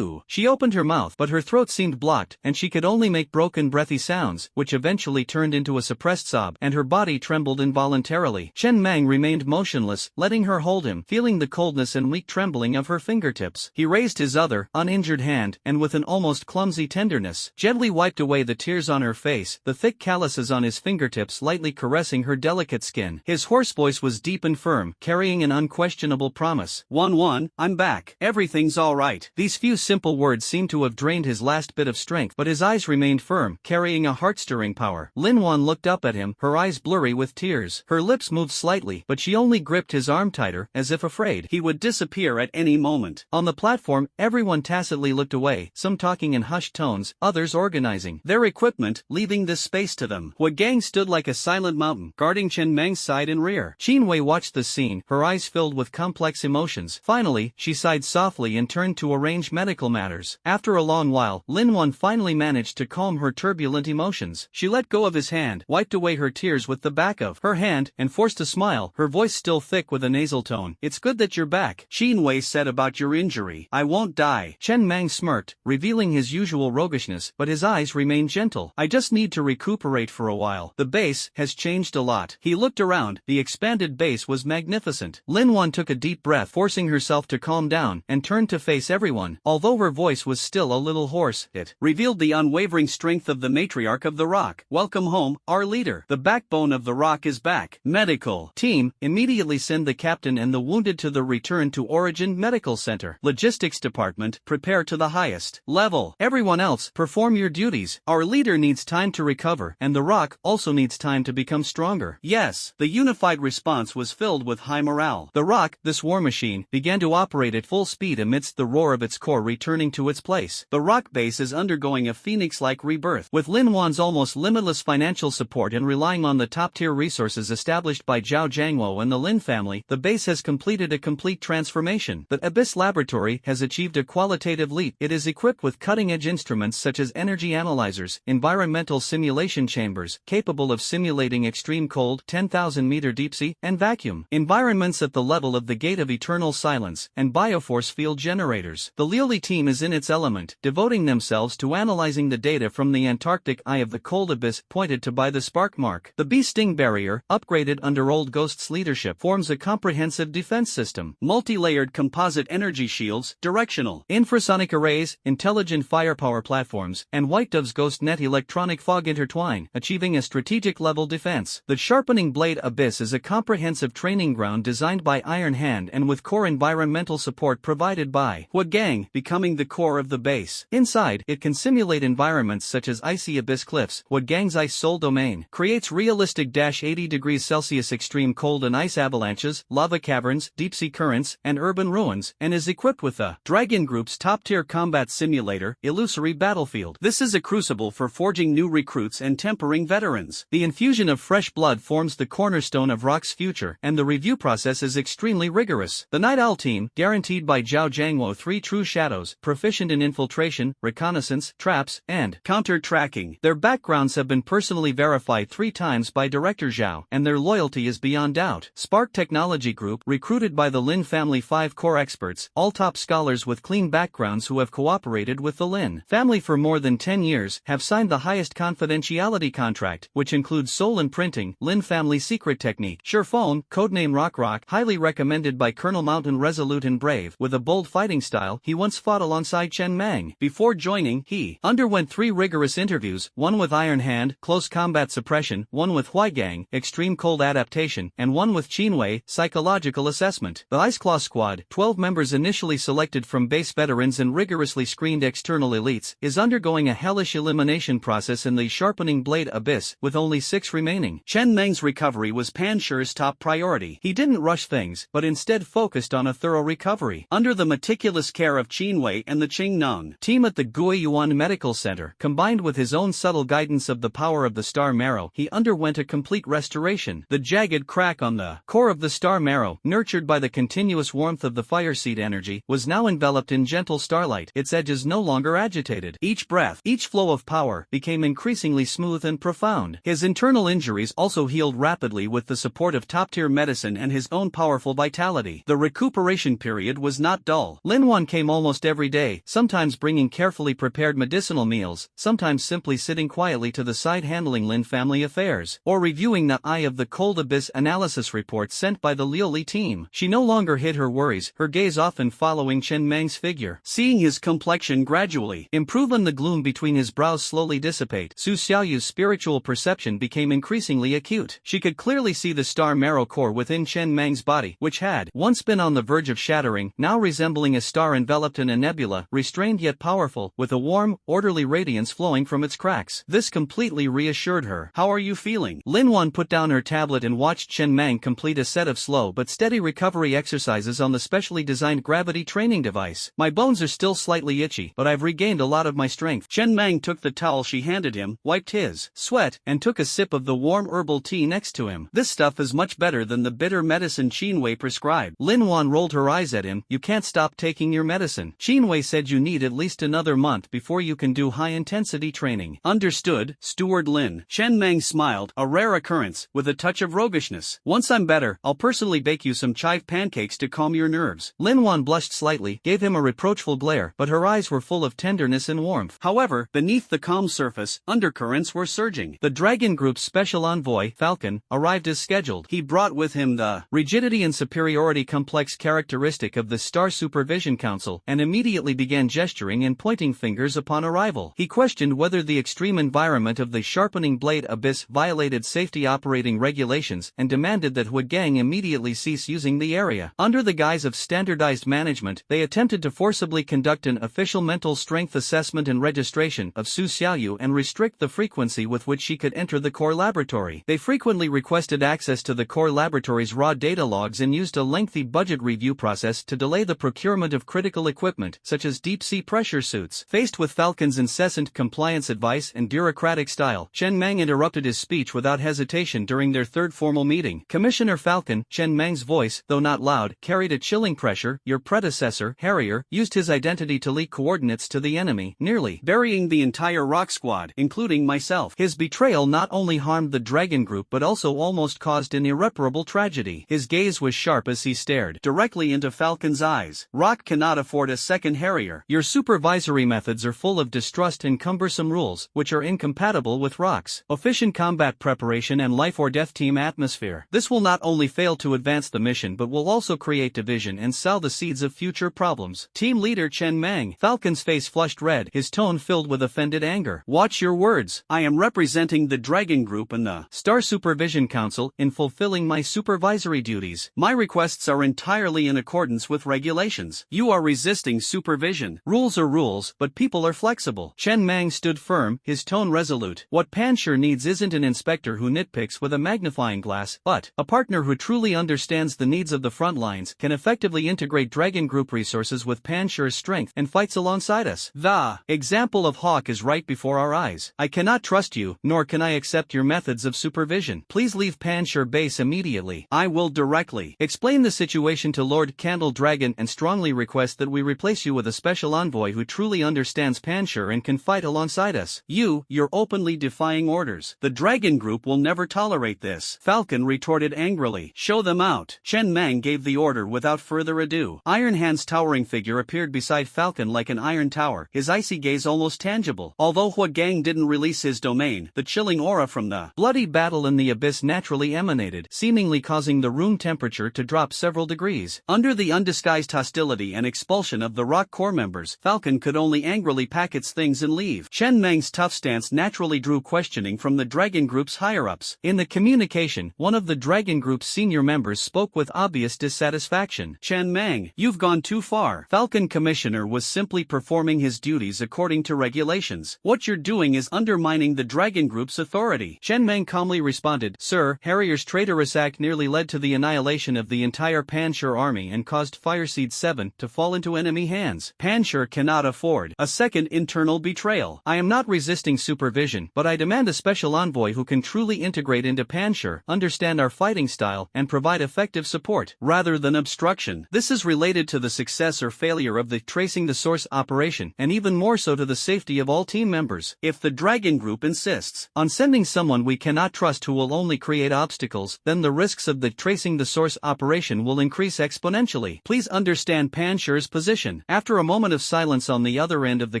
She opened her mouth, but her throat seemed blocked, and she could only make broken breathy sounds, which eventually turned into a suppressed sob, and her body trembled involuntarily. Chen Mang remained motionless, letting her hold him, feeling the coldness and weak trembling of her fingertips. He raised his other, uninjured hand, and with an almost clumsy tenderness, gently wiped away the tears on her face, the thick calluses on his fingertips lightly caressing her delicate skin. His hoarse voice was deep and firm, carrying an unquestionable promise. Wan, I'm back. Everything's alright. These few simple words seemed to have drained his last bit of strength, but his eyes remained firm, carrying a heart-stirring power. Lin Wan looked up at him, her eyes blurry with tears. Her lips moved slightly, but she only gripped his arm tighter, as if afraid he would disappear at any moment. On the platform, everyone tacitly looked away, some talking in hushed tones, others organizing their equipment, leaving this space to them. Hua Gang stood like a silent mountain, guarding Chen Mang's side and rear. Qin Wei watched the scene, her eyes filled with complex emotions. Finally, she sighed softly and turned to arrange medical matters. After a long while, Lin Wan finally managed to calm her turbulent emotions. She let go of his hand, wiped away her tears with the back of her hand, and forced a smile, her voice still thick with a nasal tone. It's good that you're back, Qin Wei said about your injury. I won't die. Chen Mang smirked, revealing his usual roguishness, but his eyes remained gentle. I just need to recuperate for a while. The base has changed a lot. He looked around, the expanded base was magnificent. Lin Wan took a deep breath, forcing herself to calm down, and turned to face everyone. Although her voice was still a little hoarse, it revealed the unwavering strength of the matriarch of the Rock. Welcome home, our leader. The backbone of the Rock is back. Medical team, immediately send the captain and the wounded to the Return to Origin Medical Center. Logistics department, prepare to the highest level. Everyone else, perform your duties. Our leader needs time to recover, and the Rock also needs time to become stronger. Yes, the unified response was filled with high morale. The Rock, this war machine, began to operate at full speed amidst the roar of its core returning to its place. The Rock base is undergoing a phoenix-like rebirth. With Lin Wan's almost limitless financial support and relying on the top-tier resources established by Zhao Jiangwo and the Lin family, the base has completed a complete transformation. The Abyss Laboratory has achieved a qualitative leap. It is equipped with cutting-edge instruments such as energy analyzers, environmental simulation chambers, capable of simulating extreme cold, 10,000-meter deep-sea, and vacuum environments at the level of the Gate of Eternal Silence, and bioforce field generators. The Lioli team is in its element, devoting themselves to analyzing the data from the Antarctic eye of the cold abyss pointed to by the spark mark. The bee sting barrier, upgraded under Old Ghost's leadership, forms a comprehensive defense system. Multi-layered composite energy shields, directional infrasonic arrays, intelligent firepower platforms, and White Dove's Ghost Net electronic fog intertwine, achieving a strategic-level defense. The Sharpening Blade Abyss is a comprehensive training ground designed by Iron Hand and with core environmental support provided by Hua Gang, becoming the core of the base. Inside, it can simulate environments such as icy abyss cliffs. Hua Gang's Ice Soul Domain creates realistic 80 degrees Celsius extreme cold and ice avalanches, lava caverns, deep-sea currents, and urban ruins, and is equipped with the Dragon Group's top-tier combat simulator, Illusory Battlefield. This is a crucible for forging new recruits and tempering veterans. The infusion of fresh blood forms the cornerstone cornerstone of Rock's future, and the review process is extremely rigorous. The Night Owl team, guaranteed by Zhao Jiangwo, 3 true shadows, proficient in infiltration, reconnaissance, traps, and counter-tracking. their backgrounds have been personally verified 3 times by Director Zhao, and their loyalty is beyond doubt. Spark Technology Group, recruited by the Lin family 5 core experts, all top scholars with clean backgrounds who have cooperated with the Lin family for more than 10 years, have signed the highest confidentiality contract, which includes soul imprinting, Lin family secret technique. Surephone, codename Rock, highly recommended by Colonel Mountain, resolute and brave, with a bold fighting style. He once fought alongside Chen Mang. Before joining, he underwent 3 rigorous interviews, one with Iron Hand, close combat suppression, one with Huaigang, extreme cold adaptation, and one with Qinwei, psychological assessment. The Ice Claw Squad, 12 members initially selected from base veterans and rigorously screened external elites, is undergoing a hellish elimination process in the Sharpening Blade Abyss, with only 6 remaining. Chen Meng's recovery was Pan Shi's top priority. He didn't rush things, but instead focused on a thorough recovery. Under the meticulous care of Qinwei and the Qingnong team at the Guiyuan Medical Center, combined with his own subtle guidance of the power of the star marrow, he underwent a complete restoration. The jagged crack on the core of the star marrow, nurtured by the continuous warmth of the fire seed energy, was now enveloped in gentle starlight, its edges no longer agitated. Each breath, each flow of power, became increasingly smooth and profound. His internal injuries also healed rapidly with the support of top-tier medicine and his own powerful vitality. The recuperation period was not dull. Lin Wan came almost every day, sometimes bringing carefully prepared medicinal meals, sometimes simply sitting quietly to the side handling Lin family affairs, or reviewing the Eye of the Cold Abyss analysis report sent by the Liuli team. She no longer hid her worries, her gaze often following Chen Mang's figure. Seeing his complexion gradually improve and the gloom between his brows slowly dissipate, Su Xiaoyu's spiritual perception became increasingly acute. She could clearly see the star marrow core within Chen Mang's body, which had once been on the verge of shattering, now resembling a star enveloped in a nebula, restrained yet powerful, with a warm, orderly radiance flowing from its cracks. This completely reassured her. "How are you feeling?" Lin Wan put down her tablet and watched Chen Mang complete a set of slow but steady recovery exercises on the specially designed gravity training device. "My bones are still slightly itchy, but I've regained a lot of my strength." Chen Mang took the towel she handed him, wiped his sweat, and took a sip of the warm herbal tea next to him. "This stuff is much better than the bitter medicine Qinwei prescribed." Lin Wan rolled her eyes at him. "You can't stop taking your medicine. Qinwei said you need at least another month before you can do high-intensity training." "Understood, Steward Lin." Chen Mang smiled, a rare occurrence, with a touch of roguishness. "Once I'm better, I'll personally bake you some chive pancakes to calm your nerves." Lin Wan blushed slightly, gave him a reproachful glare, but her eyes were full of tenderness and warmth. However, beneath the calm surface, undercurrents were surging. The Dragon Group's special envoy, Falcon, arrived as scheduled. He brought with him the rigidity and superiority complex characteristic of the Star Supervision Council, and immediately began gesturing and pointing fingers upon arrival. He questioned whether the extreme environment of the Sharpening Blade Abyss violated safety operating regulations and demanded that Huigang immediately cease using the area. Under the guise of standardized management, they attempted to forcibly conduct an official mental strength assessment and registration of Su Xiaoyu and restrict the frequency with which she could enter the core laboratory. They frequently requested access to the core laboratory's raw data logs and used a lengthy budget review process to delay the procurement of critical equipment, such as deep-sea pressure suits. Faced with Falcon's incessant compliance advice and bureaucratic style, Chen Mang interrupted his speech without hesitation during their third formal meeting. "Commissioner Falcon," Chen Mang's voice, though not loud, carried a chilling pressure. "Your predecessor, Harrier, used his identity to leak coordinates to the enemy, nearly burying the entire Rock Squad, including myself. His betrayal not only harmed the Dragon Group but also almost caused an irreparable tragedy." His gaze was sharp as he stared directly into Falcon's eyes. "Rock cannot afford a second Harrier. Your supervisory methods are full of distrust and cumbersome rules, which are incompatible with Rock's efficient combat preparation and life-or-death team atmosphere. This will not only fail to advance the mission but will also create division and sow the seeds of future problems." Team leader Chen Mang. Falcon's face flushed red, his tone filled with offended anger. "Watch your words. I am representing the Dragon Group and the Star Supervision Council in fulfilling my supervisory duties. My requests are entirely in accordance with regulations. You are resisting supervision." "Rules are rules, but people are flexible." Chen Mang stood firm, his tone resolute. "What Pan Shi needs isn't an inspector who nitpicks with a magnifying glass, but a partner who truly understands the needs of the front lines, can effectively integrate Dragon Group resources with Pan Shi's strength, and fights alongside us. The example of Hawk is right before our eyes. I cannot trust you, nor can I accept your methods of supervision. Please leave leave Panshur base immediately. I will directly Explain the situation to Lord Candle Dragon and strongly request that we replace you with a special envoy who truly understands Panshur and can fight alongside us. You're openly defying orders. The Dragon Group will never tolerate this. Falcon retorted angrily. Show them out. Chen Mang gave the order without further ado. Iron Hand's towering figure appeared beside Falcon like an iron tower, his icy gaze almost tangible. Although Hua Gang didn't release his domain, the chilling aura from the bloody battle in the abyss naturally emanated, seemingly causing the room temperature to drop several degrees. Under the undisguised hostility and expulsion of the Rock Corps members, Falcon could only angrily pack its things and leave. Chen Mang's tough stance naturally drew questioning from the Dragon Group's higher-ups. In the communication, one of the Dragon Group's senior members spoke with obvious dissatisfaction. Chen Mang, you've gone too far. Falcon Commissioner was simply performing his duties according to regulations. What you're doing is undermining the Dragon Group's authority. Chen Mang calmly responded, Sir, Harrier's traitorous act nearly led to the annihilation of the entire Panshur army and caused Fireseed 7 to fall into enemy hands. Panshur cannot afford a second internal betrayal. I am not resisting supervision, but I demand a special envoy who can truly integrate into Panshur, understand our fighting style, and provide effective support, rather than obstruction. This is related to the success or failure of the Tracing the Source operation, and even more so to the safety of all team members. If the Dragon Group insists on sending someone we cannot trust who will only create obstacles, then the risks of the Tracing the Source operation will increase exponentially. Please understand Panshur's position. After a moment of silence on the other end of the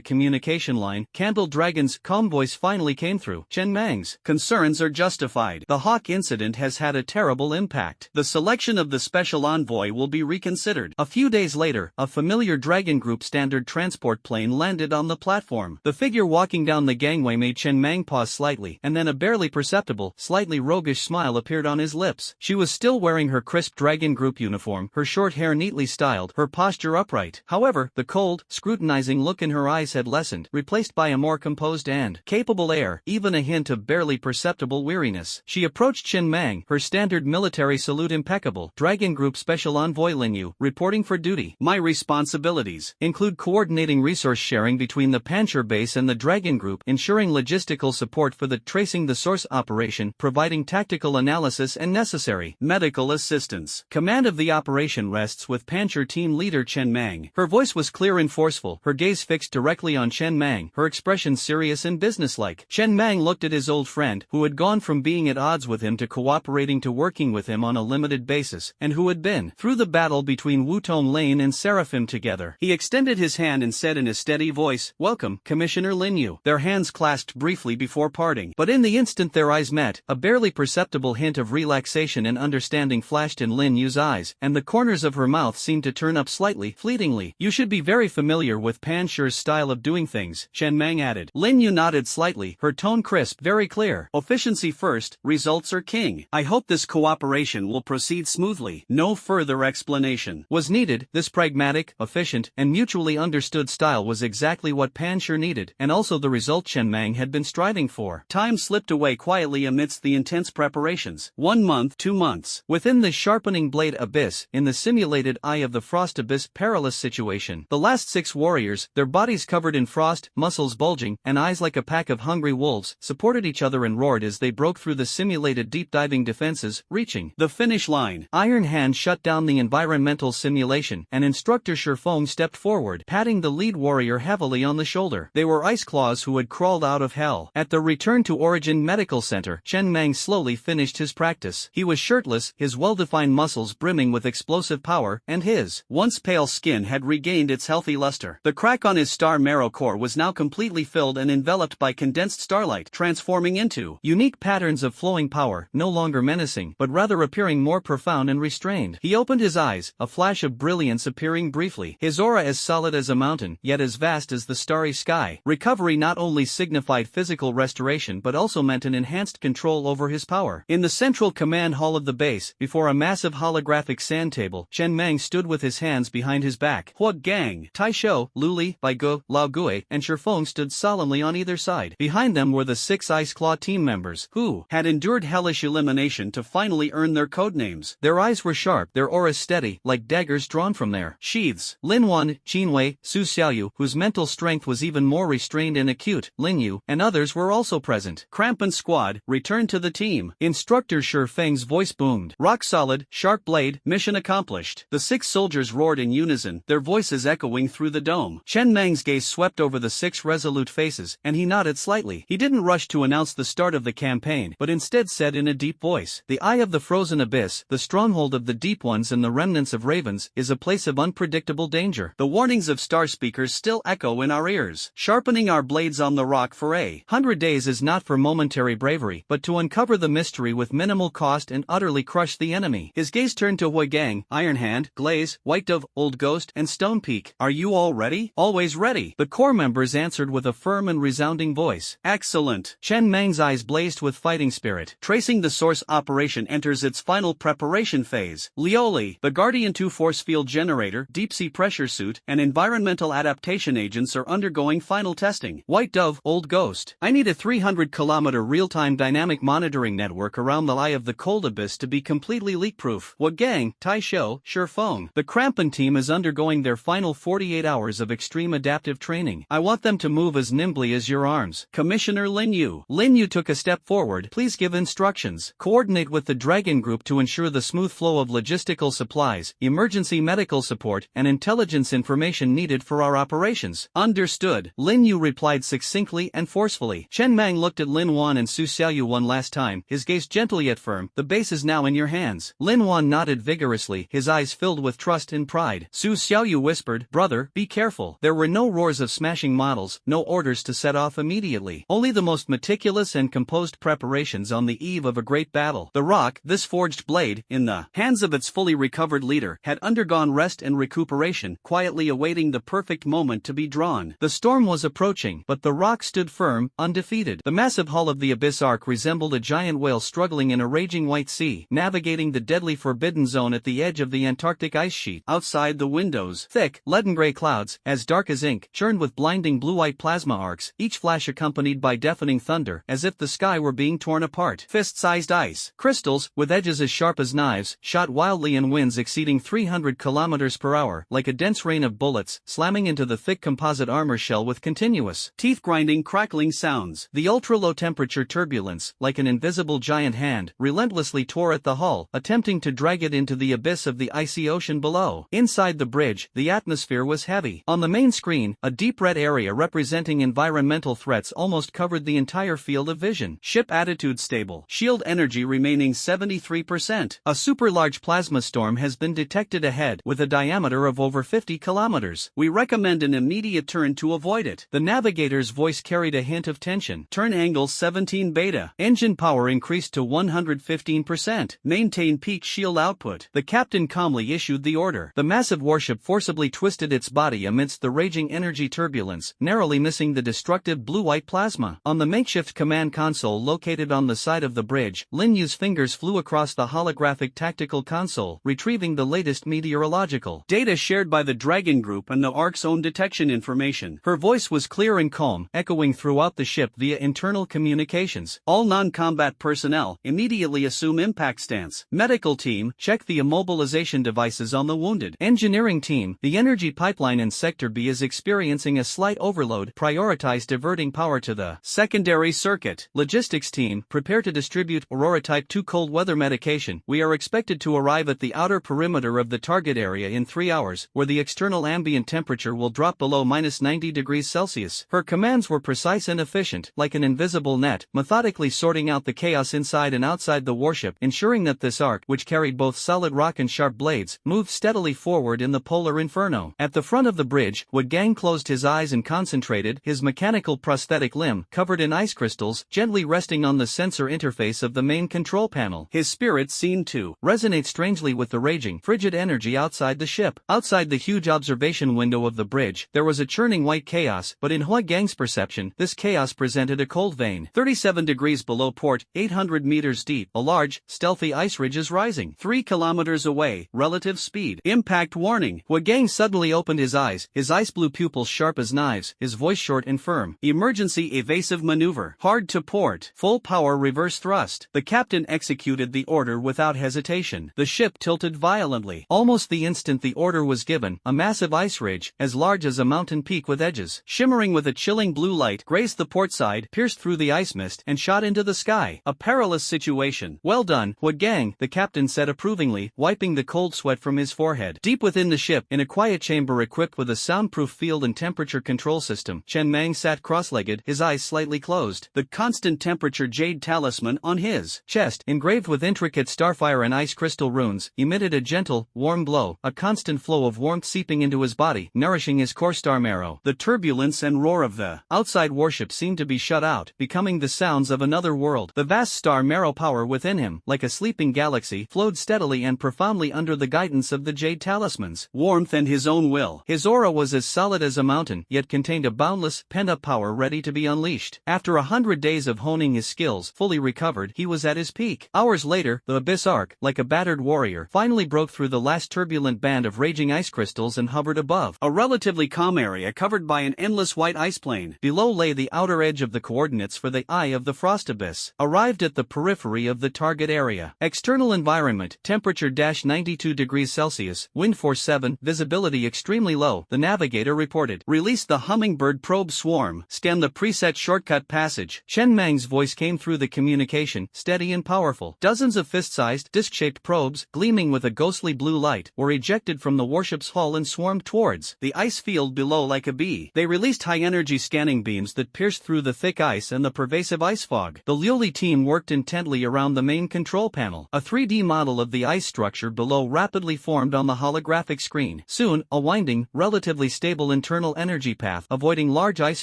communication line, Candle Dragon's calm voice finally came through. Chen Mang's concerns are justified. The Hawk incident has had a terrible impact. The selection of the special envoy will be reconsidered. A few days later, a familiar Dragon Group standard transport plane landed on the platform. The figure walking down the gangway made Chen Mang pause slightly, and then a barely perceptible, slightly roguish smile appeared on his lips. She was still wearing her crisp Dragon Group uniform, her short hair neatly styled, her posture upright. However, the cold, scrutinizing look in her eyes had lessened, replaced by a more composed and capable air, even a hint of barely perceptible weariness. She approached Chen Mang, her standard military salute impeccable. Dragon Group Special Envoy Lin Yu, reporting for duty. My responsibilities include coordinating resource sharing between the Panshur base and the Dragon Group, ensuring logistical support for the Tracing the Source operation, providing tactical analysis and necessary medical assistance. Command of the operation rests with Panshur team leader Chen Mang. Her voice was clear and forceful, her gaze fixed directly on Chen Mang, her expression serious and businesslike. Chen Mang looked at his old friend, who had gone from being at odds with him to cooperating to working with him on a limited basis, and who had been through the battle between Wutong Lane and Seraphim together. He extended his hand and said in a steady voice, Welcome, Commissioner Lin Yu. Their hands clasped briefly before parting. But in the instant their eyes met, a barely perceptible hint of relaxation and understanding flashed in Lin Yu's eyes, and the corners of her mouth seemed to turn up slightly, fleetingly. You should be very familiar with Panshur's style of doing things, Chen Mang added. Lin Yu nodded slightly, her tone crisp, very clear. Efficiency first, results are king. I hope this cooperation will proceed smoothly. No further explanation was needed. This pragmatic, efficient, and mutually understood style was exactly what Panshur needed, and also the result Chen Mang had been striving for. Time slipped away quietly amidst the intense preparations. 1 month, 2 months. Within the sharpening blade abyss, in the simulated Eye of the Frost Abyss perilous situation, the last 6 warriors, their bodies covered in frost, muscles bulging, and eyes like a pack of hungry wolves, supported each other and roared as they broke through the simulated deep-diving defenses, reaching the finish line. Iron Hand shut down the environmental simulation, and Instructor Shifeng stepped forward, patting the lead warrior heavily on the shoulder. They were Ice Claws who had crawled out of hell. At the Return to Origin Medical Center, Chen Mang slowly finished his practice. He was shirtless, his well-defined muscles brimming with explosive power, and his once pale skin had regained its healthy luster. The crack on his star marrow core was now completely filled and enveloped by condensed starlight, transforming into unique patterns of flowing power, no longer menacing, but rather appearing more profound and restrained. He opened his eyes, a flash of brilliance appearing briefly, his aura as solid as a mountain, yet as vast as the starry sky. Recovery not only signified physical restoration but also meant an enhanced control over his power. In the central command hall of the base, before a massive holographic sand table, Chen Mang stood with his hands behind his back. Hua Gang, Taishou, Luli, Baigu, Lao Gui, and Shifeng stood solemnly on either side. Behind them were the 6 Ice Claw team members, who had endured hellish elimination to finally earn their codenames. Their eyes were sharp, their auras steady, like daggers drawn from their sheaths. Lin Wan, Qin Wei, Su Xiaoyu, whose mental strength was even more restrained and acute, Lin Yu, and others were also present. Cramp and Squad, returned to the team. Instructor Shi Feng's voice boomed. Rock solid, sharp blade, mission accomplished. The 6 soldiers roared in unison, their voices echoing through the dome. Chen Mang's gaze swept over the 6 resolute faces, and he nodded slightly. He didn't rush to announce the start of the campaign, but instead said in a deep voice, "The eye of the frozen abyss, the stronghold of the deep ones and the remnants of ravens, is a place of unpredictable danger." The warnings of star speakers still echo in our ears. Sharpening our blades on the rock for 100 days is not for momentary bravery, but to uncover the mystery with minimal cost and utterly crush the enemy. His gaze turned to Huigang, Iron Hand, Glaze, White Dove, Old Ghost, and Stone Peak. "Are you all ready?" "Always ready," the corps members answered with a firm and resounding voice. "Excellent." Chen Mang's eyes blazed with fighting spirit. Tracing the source operation enters its final preparation phase. Lioli, the Guardian 2 force field generator, deep sea pressure suit, and environmental adaptation agents are undergoing final testing. White Dove, Old Ghost. I need a 300-kilometer real-time dynamic monitoring network around the eye of the cold abyss to be completely leak-proof. Huigang, Taishou, Shi Feng. The Crampon team is undergoing their final 48 hours of extreme adaptive training. I want them to move as nimbly as your arms. Commissioner Lin Yu. Lin Yu took a step forward. Please give instructions. Coordinate with the Dragon Group to ensure the smooth flow of logistical supplies, emergency medical support, and intelligence information needed for our operations. Understood. Lin Yu replied succinctly and forcefully. Chen Mang looked at Lin Wan and Su Xiaoyu one last time, his gaze gentle yet firm. "The base is now in your hands." Lin Wan nodded vigorously, his eyes filled with trust and pride. Su Xiaoyu whispered, "Brother, be careful." There were no roars of smashing models, no orders to set off immediately. Only the most meticulous and composed preparations on the eve of a great battle. The rock, this forged blade, in the hands of its fully recovered leader, had undergone rest and recuperation, quietly awaiting the perfect moment to be drawn. The storm was approaching, but the rock stood firm, undefeated. The massive hull of the Abyss Ark resembled a giant whale struggling in a raging white sea, navigating the deadly forbidden zone at the edge of the Antarctic ice sheet. Outside the windows, thick, leaden-gray clouds, as dark as ink, churned with blinding blue-white plasma arcs, each flash accompanied by deafening thunder, as if the sky were being torn apart. Fist-sized ice crystals, with edges as sharp as knives, shot wildly in winds exceeding 300 kilometers per hour, like a dense rain of bullets, slamming into the thick composite armor shell with continuous, teeth-grinding crackling sounds. The ultra-low-temperature turbulence, like an invisible giant hand, relentlessly tore at the hull, attempting to drag it into the abyss of the icy ocean below. Inside the bridge, the atmosphere was heavy. On the main screen, a deep red area representing environmental threats almost covered the entire field of vision. Ship attitude stable. Shield energy remaining 73%. A super-large plasma storm has been detected ahead, with a diameter of over 50 kilometers. We recommend an immediate turn to avoid it. The navigator's voice carried a hint of tension. Turn angle 17 beta. Engine power increased to 115%. Maintain peak shield output. The captain calmly issued the order. The massive warship forcibly twisted its body amidst the raging energy turbulence, narrowly missing the destructive blue-white plasma. On the makeshift command console located on the side of the bridge, Lin Yu's fingers flew across the holographic tactical console, retrieving the latest meteorological data shared by the Dragon Group and the Ark's own detection information. Her voice was clear and calm, echoing throughout the ship via internal communications. All non-combat personnel, immediately assume impact stance. Medical team, check the immobilization devices on the wounded. Engineering team, the energy pipeline in Sector B is experiencing a slight overload. Prioritize diverting power to the secondary circuit. Logistics team, prepare to distribute Aurora Type 2 cold weather medication. We are expected to arrive at the outer perimeter of the target area in 3 hours, where the external ambient temperature will drop below -90 degrees Celsius. Her commands were precise and efficient, like an invisible net, methodically sorting out the chaos inside and outside the warship, ensuring that this arc, which carried both solid rock and sharp blades, moved steadily forward in the polar inferno. At the front of the bridge, Gang closed his eyes and concentrated, his mechanical prosthetic limb, covered in ice crystals, gently resting on the sensor interface of the main control panel. His spirit seemed to resonate strangely with the raging, frigid energy outside the ship. Outside the huge observation window of the bridge, there was a churning white chaos, but in Gang's perception, this chaos presented a cold vein. 37 degrees below port, 800 meters deep, a large, stealthy ice ridge is rising. 3 kilometers away, relative speed. Impact warning. Gang suddenly opened his eyes, his ice-blue pupils sharp as knives, his voice short and firm. Emergency evasive maneuver. Hard to port. Full power reverse thrust. The captain executed the order without hesitation. The ship tilted violently. Almost the instant the order was given, a massive ice ridge, as large as a mountain peak with edges, shimmering with a chilling blue light, grazed the port side, pierced through the ice mist, and shot into the sky. A perilous situation. Well done, Hua Gang, the captain said approvingly, wiping the cold sweat from his forehead. Deep within the ship, in a quiet chamber equipped with a soundproof field and temperature control system, Chen Mang sat cross-legged, his eyes slightly closed. The constant temperature jade talisman on his chest, engraved with intricate starfire and ice crystal runes, emitted a gentle, warm glow, a constant flow of warmth seeping into his body, nourishing his core star marrow. The turbulence and roar of the outside warship seemed to be shut out, becoming the sounds of another world. The vast star marrow power within him, like a sleeping galaxy, flowed steadily and profoundly under the guidance of the jade talisman's warmth and his own will. His aura was as solid as a mountain, yet contained a boundless, pent-up power ready to be unleashed. After 100 days of honing his skills, fully recovered, he was at his peak. Hours later, the Abyss Arc, like a battered warrior, finally broke through the last turbulent band of raging ice crystals and hovered above a relatively calm area covered by an endless white ice plain. Below lay the outer edge of the coordinates for the Eye of the Frost Abyss. Arrived at the periphery of the target area. External environment, temperature -92 degrees Celsius, wind force 7, visibility extremely low, the navigator reported. Release the hummingbird probe swarm, scan the preset shortcut passage. Chen Mang's voice came through the communication, steady and powerful. Dozens of fist-sized, disc-shaped probes, gleaming with a ghostly blue light, were ejected from the warship's hull and swarmed towards the ice field below like a bee. They released high-energy scanning beams that pierced through the thick ice and the pervasive ice fog. The Liuli team worked intently around the main control panel. A 3D model of the ice structure below rapidly formed on the holographic screen. Soon, a winding, relatively stable internal energy path, avoiding large ice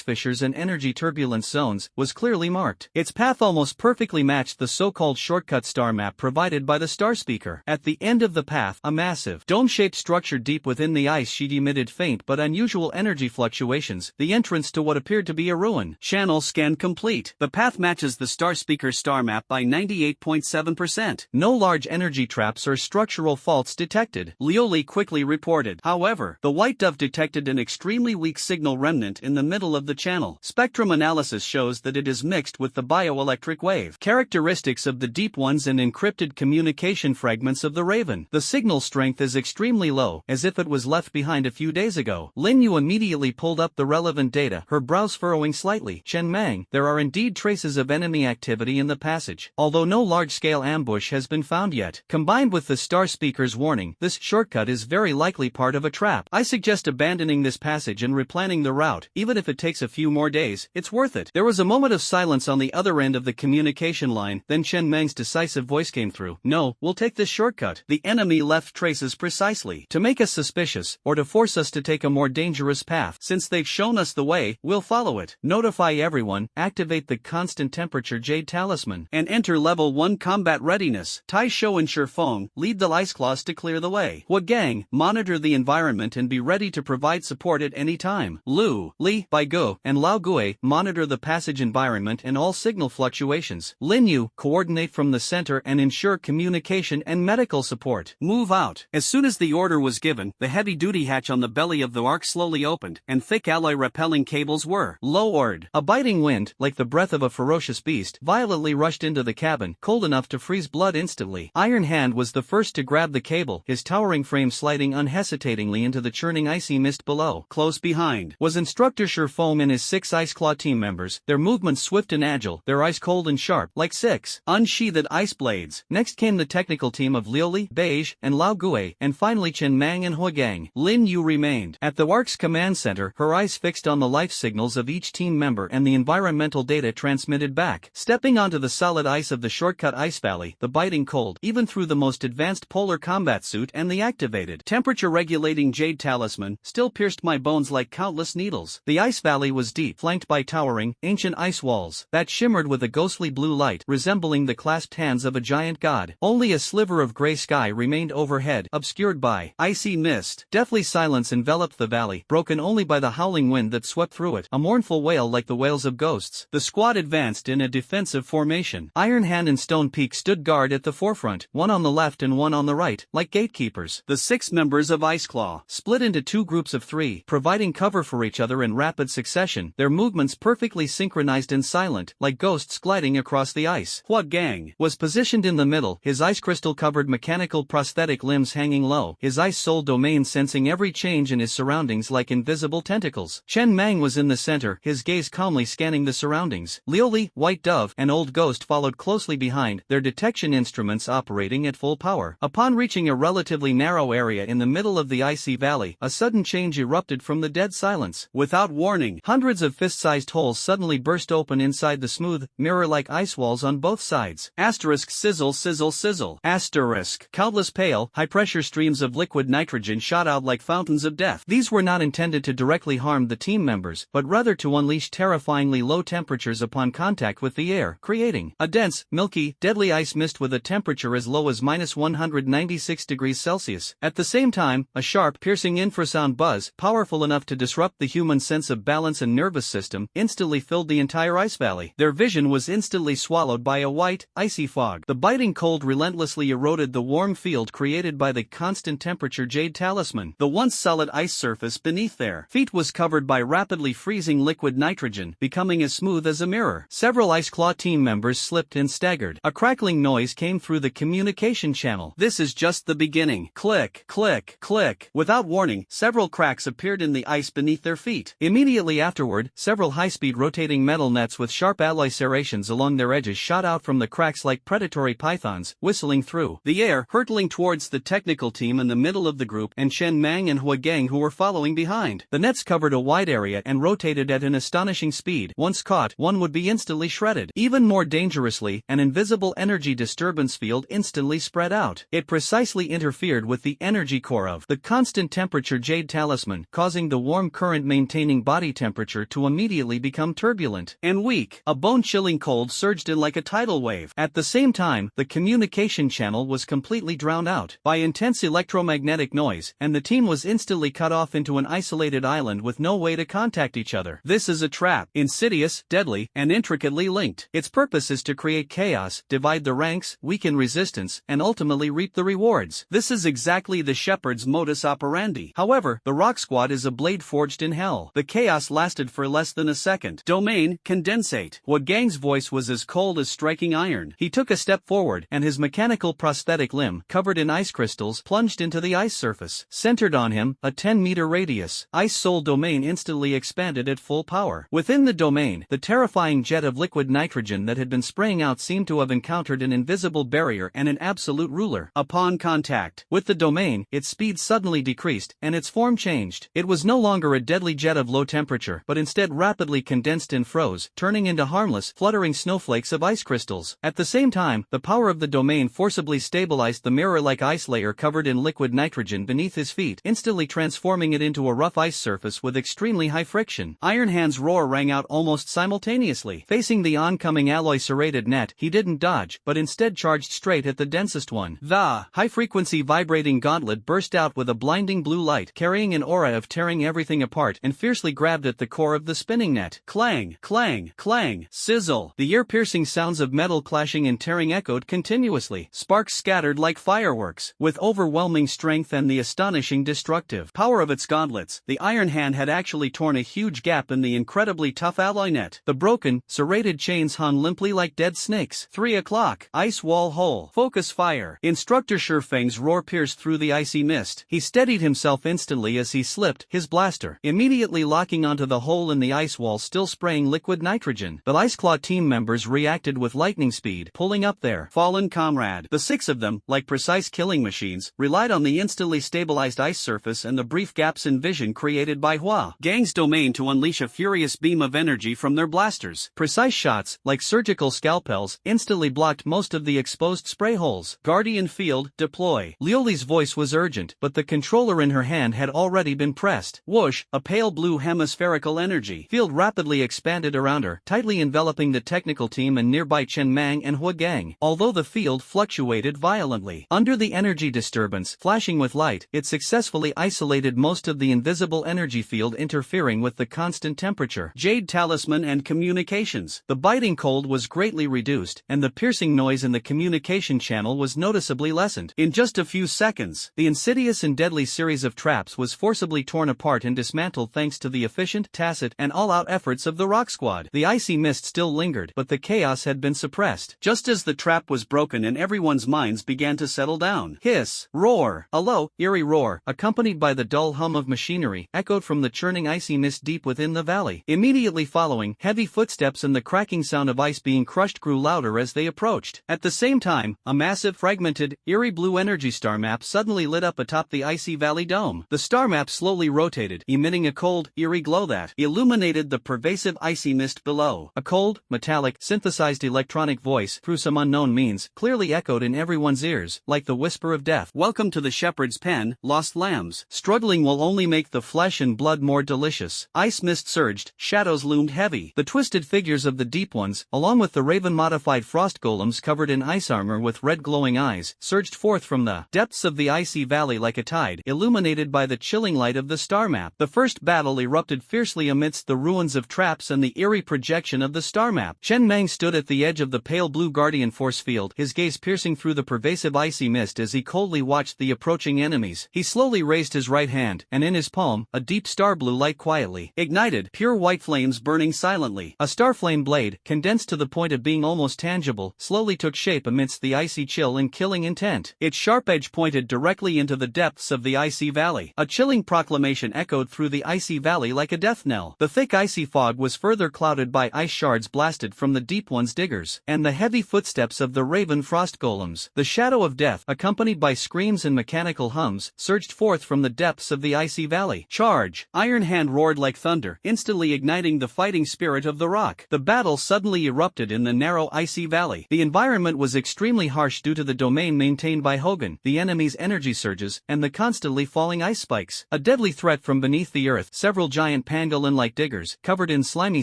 fissures and energy turbulence zones, was clearly marked. Its path almost perfectly matched the so-called shortcut star map provided by the star speaker. At the end of the path, a massive, dome-shaped structure deep within the ice sheet emitted faint but unusual energy fluctuations, the entrance to what appeared to be a ruin. Channel scan complete. The path matches the star speaker's star map by 98.7%. No large energy traps or structural faults detected, Liuli quickly reported. However, the White Dove detected an extremely weak signal remnant in the middle of the channel. Spectrum analysis shows that it is mixed with the bioelectric wave characteristics of the deep ones and encrypted communication fragments of the Raven. The signal strength is extremely low, as if it was left behind a few days ago. Lin Yu immediately pulled up the relevant data, her brows furrowing slightly. Chen Mang, there are indeed traces of enemy activity in the passage, although no large-scale ambush has been found yet. Combined with the star speaker's warning, this shortcut is very likely part of a trap. I suggest abandoning this passage and replanning the route. Even if it takes a few more days, it's worth it. There was a moment of silence on the other end of the communication line, then Chen Mang's decisive voice came through. No, we'll take this shortcut. The enemy left traces precisely to make us suspicious, or to force us to take a more dangerous path. Since they've shown us the way, we'll follow it. Notify everyone, activate the constant temperature jade talisman, and enter level 1 combat readiness. Tai Shou and Shifeng, lead the ice claws to clear the way. Hua Gang, monitor the environment and be ready to provide support at any time. Lu, Li, Baigu, and Lao Gui, monitor the passage environment and all signal fluctuations. Lin Yu, coordinate from the center and ensure communication and medical support. Move out. As soon as the order was given, the heavy-duty hatch on the belly of the Ark slowly opened, and thick alloy-repelling cables were lowered. A biting wind, like the breath of a ferocious beast, violently rushed into the cabin, cold enough to freeze blood instantly. Iron Hand was the first to grab the cable, his towering frame sliding unhesitatingly into the churning icy mist below. Close behind was Instructor Shifeng and his 6 Ice Claw team members, their movements swift and agile, their eyes cold and sharp, like 6 unsheathed ice blades. Next came the technical team of Liuli, Beige, and Lao Gui, and finally Chen Mang and Hua Gang. Lin Yu remained at the Ark's command center, her eyes fixed on the life signals of each team member and the environmental data transmitted back. Stepping onto the solid ice of the shortcut ice valley, the biting cold, even through the most advanced polar combat suit and the activated temperature-regulating jade talisman, still pierced my bones like countless needles. The ice valley was deep, flanked by towering, ancient ice walls that shimmered with a ghostly blue light, resembling the clasped hands of a giant god. Only a sliver of gray sky remained overhead, obscured by icy mist. Deathly silence enveloped the valley, broken only by the howling wind that swept through it, a mournful wail like the wails of ghosts. The squad advanced in a defensive formation. Iron Hand and Stone Peak stood guard at the forefront, one on the left and one on the right, like gatekeepers. The 6 members of Ice Claw split into 2 groups of 3, providing cover for each other in rapid succession, their movements perfectly synchronized and silent, like ghosts gliding across the ice. Hua Gang was positioned in the middle, his ice crystal-covered mechanical prosthetic limbs hanging low, his ice soul domain sensing every change in his surroundings like invisible tentacles. Chen Mang was in the center, his gaze calmly scanning the surroundings. Liuli, White Dove, and Old Ghost Ghost followed closely behind, their detection instruments operating at full power. Upon reaching a relatively narrow area in the middle of the icy valley, a sudden change erupted from the dead silence. Without warning, Hundreds of fist-sized holes suddenly burst open inside the smooth, mirror-like ice walls on both sides. asterisk sizzle sizzle sizzle. Asterisk. Countless pale, high-pressure streams of liquid nitrogen shot out like fountains of death. These were not intended to directly harm the team members, but rather to unleash terrifyingly low temperatures upon contact with the air, creating a dense, milky, deadly ice mist with a temperature as low as -196 degrees Celsius. At the same time, a sharp, piercing infrasound buzz, powerful enough to disrupt the human sense of balance and nervous system, instantly filled the entire ice valley. Their vision was instantly swallowed by a white, icy fog. The biting cold relentlessly eroded the warm field created by the constant temperature Jade Talisman. The once solid ice surface beneath their feet was covered by rapidly freezing liquid nitrogen, becoming as smooth as a mirror. Several Ice Claw team members slipped and staggered. A crackling noise came through the communication channel. This is just the beginning. Click, click, click. Without warning, several cracks appeared in the ice beneath their feet. Immediately afterward, several high-speed rotating metal nets with sharp alloy serrations along their edges shot out from the cracks like predatory pythons, whistling through the air, hurtling towards the technical team in the middle of the group and Chen Mang and Hua Gang who were following behind. The nets covered a wide area and rotated at an astonishing speed. Once caught, one would be instantly shredded. Even more dangerously, an invisible energy disturbance field instantly spread out. It precisely interfered with the energy core of the constant temperature Jade Talisman, causing the warm current maintaining body temperature to immediately become turbulent and weak. A bone-chilling cold surged in like a tidal wave. At the same time, the communication channel was completely drowned out by intense electromagnetic noise, and the team was instantly cut off into an isolated island with no way to contact each other. This is a trap, insidious, deadly, and intricately linked. Its purpose is to create chaos, divide the ranks, weaken resistance, and ultimately reap the rewards. This is exactly the Shepherd's modus operandi. However, the Rock Squad is a blade forged in hell. The chaos lasted for less than a second. Domain, condensate. Hua Gang's voice was as cold as striking iron. He took a step forward, and his mechanical prosthetic limb, covered in ice crystals, plunged into the ice surface. Centered on him, a 10-meter radius, Ice Soul Domain instantly expanded at full power. Within the domain, the terrifying jet of liquid nitrogen that had been spraying out seemed to have encountered an invisible barrier and an absolute ruler. Upon contact with the domain, its speed suddenly decreased, and its form changed. It was no longer a deadly jet of low temperature, but instead rapidly condensed and froze, turning into harmless, fluttering snowflakes of ice crystals. At the same time, the power of the domain forcibly stabilized the mirror-like ice layer covered in liquid nitrogen beneath his feet, instantly transforming it into a rough ice surface with extremely high friction. Iron Hand's roar rang out almost simultaneously. Facing the oncoming alloy serrated net, he didn't dodge, but instead charged straight at the densest one. The high-frequency vibrating gauntlet burst out with a blinding blue light, carrying an aura of tearing everything apart, and fiercely grabbed at the core of the spinning net. Clang, clang, clang, sizzle. The ear-piercing sounds of metal clashing and tearing echoed continuously. Sparks scattered like fireworks. With overwhelming strength and the astonishing destructive power of its gauntlets, the Iron Hand had actually torn a huge gap in the incredibly tough alloy net. The broken, serrated chains hung limply like dead snakes. 3 o'clock. Ice wall hole. Focus fire. Instructor Shurfeng's roar pierced through the icy mist. He steadied himself instantly as he slipped, his blaster immediately locking onto the hole in the ice wall still spraying liquid nitrogen. The Ice Claw team members reacted with lightning speed, pulling up their fallen comrade. The 6 of them, like precise killing machines, relied on the instantly stabilized ice surface and the brief gaps in vision created by Hua Gang's domain to unleash a furious beam of energy from their blasters. Precise shots, like surgical scalpels, instantly blocked most of the exposed spray holes. Guardian field, deploy. Lioli's voice was urgent, but the controller in her hand had already been pressed. Whoosh, a pale blue hemispherical energy field rapidly expanded around her, tightly enveloping the technical team and nearby Chen Mang and Hua Gang. Although the field fluctuated violently under the energy disturbance, flashing with light, it successfully isolated most of the invisible energy field interfering with the constant temperature. Jade Talisman and communications. The biting cold was greatly reduced, and the piercing noise in the communication channel was noticeably lessened. In just a few seconds, the insidious and deadly series of traps was forcibly torn apart and dismantled thanks to the efficient, tacit, and all-out efforts of the Rock Squad. The icy mist still lingered, but the chaos had been suppressed. Just as the trap was broken and everyone's minds began to settle down, hiss, roar, a low, eerie roar, accompanied by the dull hum of machinery, echoed from the churning icy mist deep within the valley. Immediately following, heavy footsteps and the cracking sound of ice being being crushed grew louder as they approached. At the same time, a massive, fragmented, eerie blue energy star map suddenly lit up atop the icy valley dome. The star map slowly rotated, emitting a cold, eerie glow that illuminated the pervasive icy mist below. A cold, metallic, synthesized electronic voice, through some unknown means, clearly echoed in everyone's ears, like the whisper of death. "Welcome to the shepherd's pen, lost lambs. Struggling will only make the flesh and blood more delicious." Ice mist surged, shadows loomed heavy. The twisted figures of the Deep Ones, along with the raven-modified frost golems covered in ice armor with red glowing eyes, surged forth from the depths of the icy valley like a tide, illuminated by the chilling light of the star map. The first battle erupted fiercely amidst the ruins of traps and the eerie projection of the star map. Chen Meng stood at the edge of the pale blue guardian force field, his gaze piercing through the pervasive icy mist as he coldly watched the approaching enemies. He slowly raised his right hand, and in his palm, a deep star blue light quietly ignited, pure white flames burning silently. A starflame blade, condensed to the point of being almost tangible, slowly took shape amidst the icy chill and killing intent. Its sharp edge pointed directly into the depths of the icy valley. A chilling proclamation echoed through the icy valley like a death knell. The thick icy fog was further clouded by ice shards blasted from the Deep One's diggers, and the heavy footsteps of the raven frost golems. The shadow of death, accompanied by screams and mechanical hums, surged forth from the depths of the icy valley. "Charge!" Iron Hand roared like thunder, instantly igniting the fighting spirit of the rock. The battle suddenly erupted in the narrow icy valley. The environment was extremely harsh due to the domain maintained by Hogan, the enemy's energy surges, and the constantly falling ice spikes. A deadly threat from beneath the earth, several giant pangolin-like diggers, covered in slimy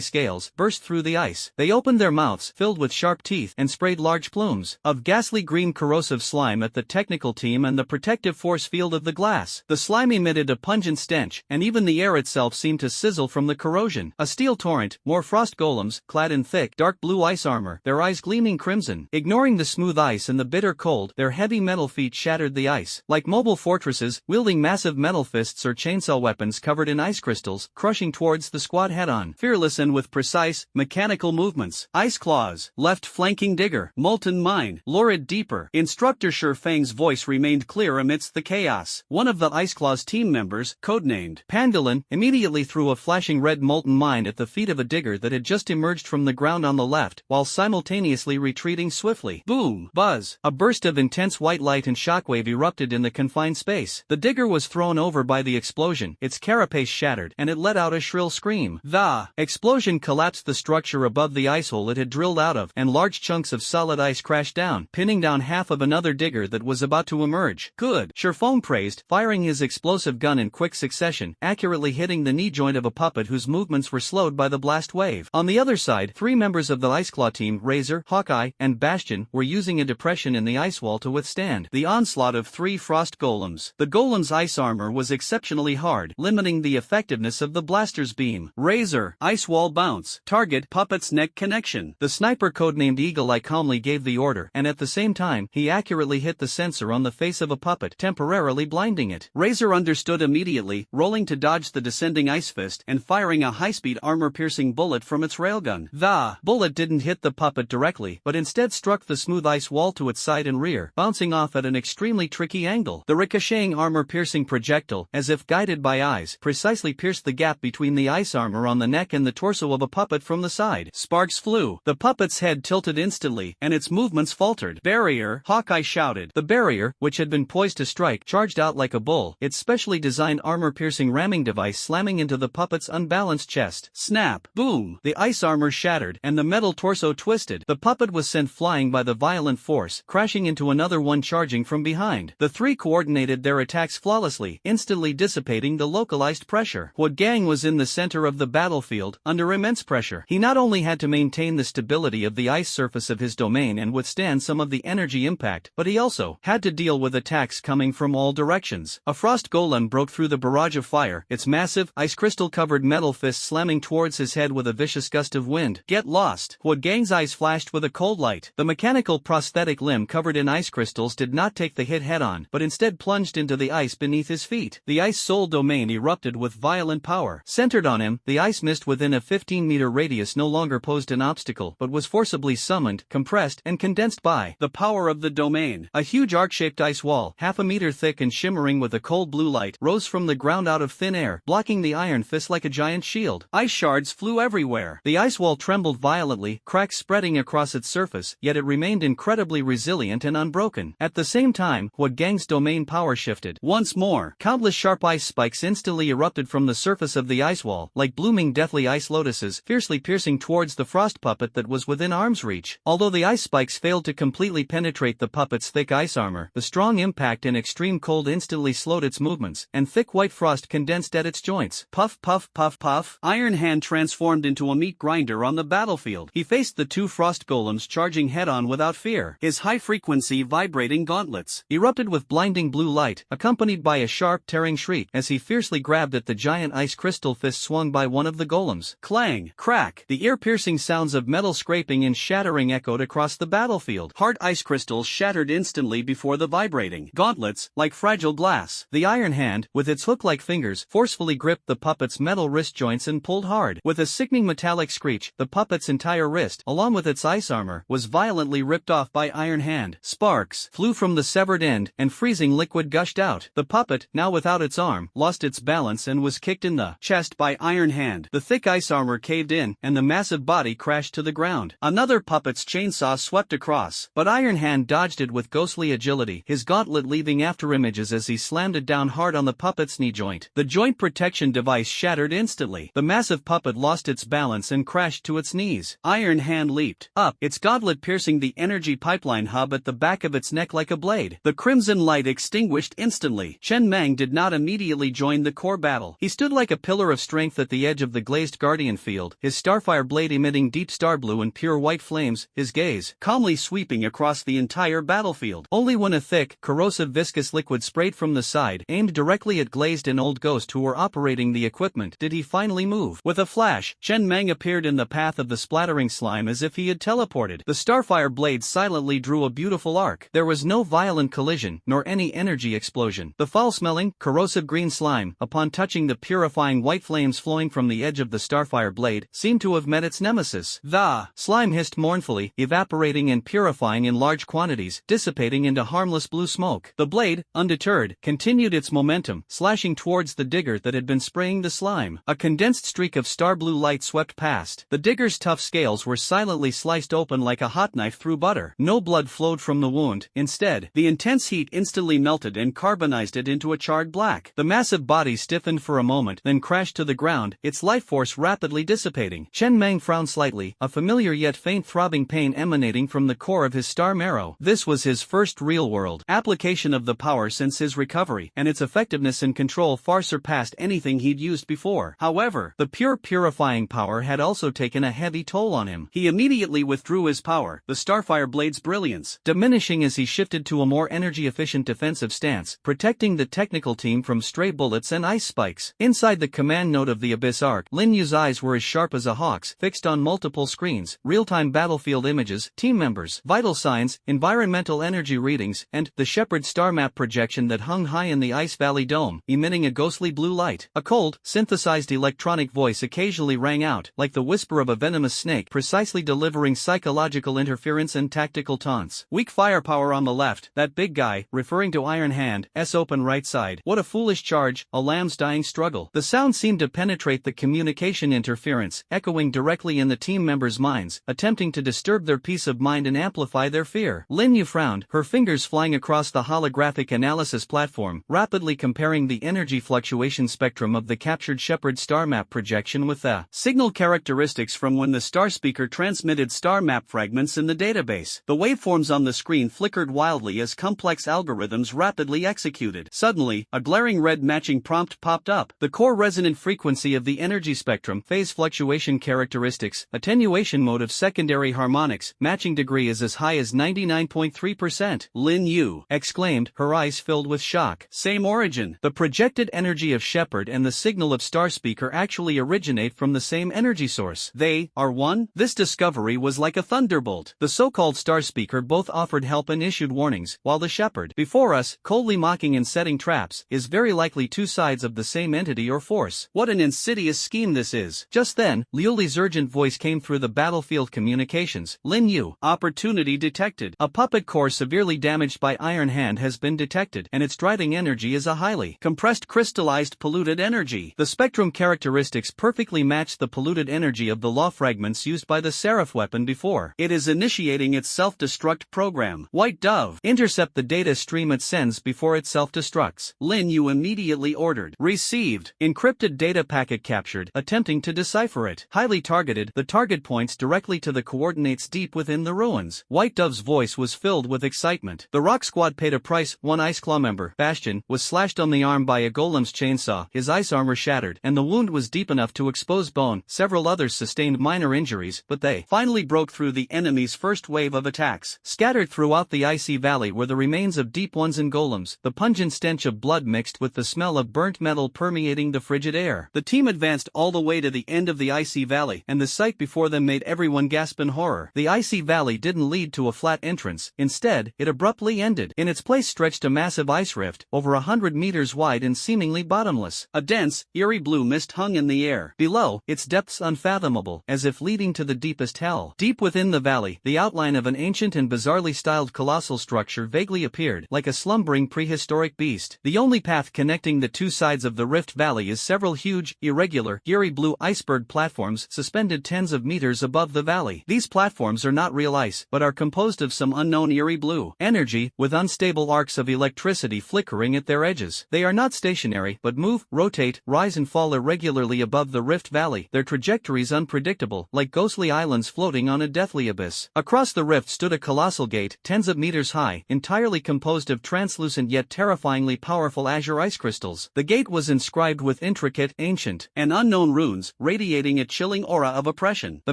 scales, burst through the ice. They opened their mouths, filled with sharp teeth, and sprayed large plumes of ghastly green corrosive slime at the technical team and the protective force field of the glass. The slime emitted a pungent stench, and even the air itself seemed to sizzle from the corrosion. A steel torrent, more frost golems, clad in thick, dark blue ice armor, their eyes gleaming crimson. Ignoring the smooth ice and the bitter cold, their heavy metal feet shattered the ice. Like mobile fortresses, wielding massive metal fists or chainsaw weapons covered in ice crystals, crushing towards the squad head-on. Fearless and with precise, mechanical movements. Ice claws, left flanking digger, molten mine, lurid deeper. Instructor Shurfang's voice remained clear amidst the chaos. One of the Ice Claw's team members, codenamed Pangolin, immediately threw a flashing red molten mine at the feet of a digger that had just emerged from the ground on the left, while simultaneously retreating swiftly. Boom! Buzz! A burst of intense white light and shockwave erupted in the confined space. The digger was thrown over by the explosion, its carapace shattered, and it let out a shrill scream. The explosion collapsed the structure above the ice hole it had drilled out of, and large chunks of solid ice crashed down, pinning down half of another digger that was about to emerge. "Good," Shurfong praised, firing his explosive gun in quick succession, accurately hitting the knee joint of a puppet whose movements were slowed by the blast wave. On the other side, 3 members of the Ice Claw team, Razor, Hawkeye, and Bastion, were using a depression in the ice wall to withstand the onslaught of 3 frost golems. The golem's ice armor was exceptionally hard, limiting the effectiveness of the blaster's beam. Razor, ice wall bounce, target puppet's neck connection. The sniper codenamed Eagle Eye calmly gave the order, and at the same time, he accurately hit the sensor on the face of a puppet, temporarily blinding it. Razor understood immediately, rolling to dodge the descending ice fist and firing a high-speed armor-piercing bullet from its railgun. The bullet didn't hit the puppet directly, but instead struck the smooth ice wall to its side and rear, bouncing off at an extremely tricky angle. The ricocheting armor-piercing projectile, as if guided by eyes, precisely pierced the gap between the ice armor on the neck and the torso of a puppet from the side. Sparks flew. The puppet's head tilted instantly, and its movements faltered. "Barrier!" Hawkeye shouted. The barrier, which had been poised to strike, charged out like a bull, its specially designed armor-piercing ramming device slamming into the puppet's unbalanced chest. Snap! Boom! The ice armor shattered, and the metal torso twisted. The puppet was sent flying by the violent force, crashing into another one charging from behind. The 3 coordinated their attacks flawlessly, instantly dissipating the localized pressure. Huo Gang was in the center of the battlefield, under immense pressure. He not only had to maintain the stability of the ice surface of his domain and withstand some of the energy impact, but he also had to deal with attacks coming from all directions. A frost golem broke through the barrage of fire, its massive, ice crystal-covered metal fist slamming towards his head with a vicious gust of wind. "Get lost!" Huo Gang's eyes flashed with a cold light. The mechanical prosthetic limb covered in ice crystals did not take the hit head-on, but instead plunged into the ice beneath his feet. The ice soul domain erupted with violent power. Centered on him, the ice mist within a 15-meter radius no longer posed an obstacle, but was forcibly summoned, compressed, and condensed by the power of the domain. A huge arc-shaped ice wall, half a meter thick and shimmering with a cold blue light, rose from the ground out of thin air, blocking the iron fist like a giant shield. Ice shards flew everywhere. The ice wall trembled violently, cracks spreading across its surface, yet it remained incredibly resilient and unbroken. At the same time, Hua Gang's domain power shifted. Once more, countless sharp ice spikes instantly erupted from the surface of the ice wall, like blooming deathly ice lotuses, fiercely piercing towards the frost puppet that was within arm's reach. Although the ice spikes failed to completely penetrate the puppet's thick ice armor, the strong impact and extreme cold instantly slowed its movements, and thick white frost condensed at its joints. Puff puff puff puff. Iron Hand transformed into a meat grinder on the battlefield. He faced the two frost golems charging head-on without fear. His high-frequency vibrating gauntlets erupted with blinding blue light, accompanied by a sharp tearing shriek as he fiercely grabbed at the giant ice crystal fist swung by one of the golems. Clang, crack, the ear-piercing sounds of metal scraping and shattering echoed across the battlefield. Hard ice crystals shattered instantly before the vibrating gauntlets, like fragile glass. The Iron Hand, with its hook-like fingers, forcefully gripped the puppet's metal wrist joints and pulled hard. With a sickening metallic screech, the puppet's entire wrist, along with its ice armor, was violently ripped off by Iron Hand. Sparks flew from the severed end, and freezing liquid gushed out. The puppet, now without its arm, lost its balance and was kicked in the chest by Iron Hand. The thick ice armor caved in, and the massive body crashed to the ground. Another puppet's chainsaw swept across, but Iron Hand dodged it with ghostly agility, his gauntlet leaving afterimages as he slammed it down hard on the puppet's knee joint. The joint protection device shattered instantly. The massive puppet lost its balance and crashed to its knees. Iron Hand leaped up, its gauntlet piercing the energy pipeline hub at the back of its neck like a blade. The crimson light extinguished instantly. Chen Mang did not immediately join the core battle. He stood like a pillar of strength at the edge of the glazed guardian field, his starfire blade emitting deep star blue and pure white flames, his gaze calmly sweeping across the entire battlefield. Only when a thick, corrosive viscous liquid sprayed from the side, aimed directly at Glazed and Old Ghost who were operating the equipment, did he finally move. With a flash, Chen Mang appeared in the path of the splattering slime as if he had teleported. The starfire blade silently drew a beautiful arc. There was no violent collision, nor any energy explosion. The foul-smelling, corrosive green slime, upon touching the purifying white flames flowing from the edge of the starfire blade, seemed to have met its nemesis. The slime hissed mournfully, evaporating and purifying in large quantities, dissipating into harmless blue smoke. The blade, undeterred, continued its momentum, slashing towards the digger that had been spraying the slime. A condensed streak of star blue light swept past. The digger's tough scales were silently sliced open like a hot knife through butter. No blood flowed from the wound. Instead, the intense heat instantly melted and carbonized it into a charred black. The massive body stiffened for a moment, then crashed to the ground, its life force rapidly dissipating. Chen Mang frowned slightly, a familiar yet faint throbbing pain emanating from the core of his star marrow. This was his first real-world application of the power since his recovery, and its effectiveness and control far surpassed anything he'd used before. However, the pure purifying power had also taken a heavy toll on him. He immediately withdrew his power, the starfire blade's brilliance diminishing as he shifted to a more energy-efficient defensive stance, protecting the technical team from stray bullets and ice spikes. Inside the command node of the Abyss Arc, Lin Yu's eyes were as sharp as a hawk's, fixed on multiple screens, real-time battlefield images, team members, vital signs, environmental energy readings, and the Shepherd star map projection that hung high in the Ice Valley Dome, emitting a ghostly blue light. A cold, synthesized electronic voice occasionally rang out, like the whisper of a venomous snake, precisely delivering psychological interference and tactical taunts. Weak firepower on the left, that big guy, referring to Iron Hand, open right side. What a foolish charge, a lamb's dying struggle. The sound seemed to penetrate the communication interference, echoing directly in the team members' minds, attempting to disturb their peace of mind and amplify their fear. Lin Yu frowned, her fingers flying across the holographic analysis platform, rapidly comparing the energy fluctuation spectrum of the captured Shepherd star map projection with the signal characteristics from when the star speaker transmitted star map fragments in the database. The waveforms on the screen flickered wildly as complex algorithms rapidly executed. Suddenly, a glaring red matching prompt popped up. The core resonant frequency of the energy spectrum, phase fluctuation characteristics, attenuation mode of secondary harmonics, matching degree is as high as 99.3%. Lin Yu exclaimed, her eyes filled with shock. Same origin. The projected energy of Shepherd and the signal of Star Speaker actually originate from the same energy source. They are one? This discovery was like a thunderbolt. The so-called Star Speaker both offered help and issued warnings, while the Shepherd, before us, coldly mocking and setting traps, is very likely two sides of the same entity or force. What an insidious scheme this is. Just then, Liu Li's urgent voice came through the battlefield communications. Lin Yu, opportunity detected. A puppet core severely damaged by Iron Hand has been detected, and its driving energy is a highly compressed crystallized polluted energy. The spectrum characteristics perfectly match the polluted energy of the law fragments used by by the Seraph weapon before. It is initiating its self-destruct program. White Dove, intercept the data stream it sends before it self-destructs. Lin Yu immediately ordered. Received. Encrypted data packet captured, attempting to decipher it. Highly targeted, the target points directly to the coordinates deep within the ruins. White Dove's voice was filled with excitement. The Rock Squad paid a price. One Ice Claw member, Bastion, was slashed on the arm by a golem's chainsaw, his ice armor shattered, and the wound was deep enough to expose bone. Several others sustained minor injuries, but they finally broke through the enemy's first wave of attacks. Scattered throughout the icy valley were the remains of deep ones and golems, the pungent stench of blood mixed with the smell of burnt metal permeating the frigid air. The team advanced all the way to the end of the icy valley, and the sight before them made everyone gasp in horror. The icy valley didn't lead to a flat entrance, instead, it abruptly ended. In its place stretched a massive ice rift, over 100 meters wide and seemingly bottomless. A dense, eerie blue mist hung in the air. Below, its depths unfathomable, as if leading to the deepest hell. Deep within the valley, the outline of an ancient and bizarrely styled colossal structure vaguely appeared, like a slumbering prehistoric beast. The only path connecting the two sides of the rift valley is several huge, irregular, eerie blue iceberg platforms suspended tens of meters above the valley. These platforms are not real ice, but are composed of some unknown eerie blue energy, with unstable arcs of electricity flickering at their edges. They are not stationary, but move, rotate, rise and fall irregularly above the rift valley, their trajectories unpredictable, like ghostly islands floating on a deathly abyss. Across the rift stood a colossal gate, tens of meters high, entirely composed of translucent yet terrifyingly powerful azure ice crystals. The gate was inscribed with intricate, ancient, and unknown runes, radiating a chilling aura of oppression. The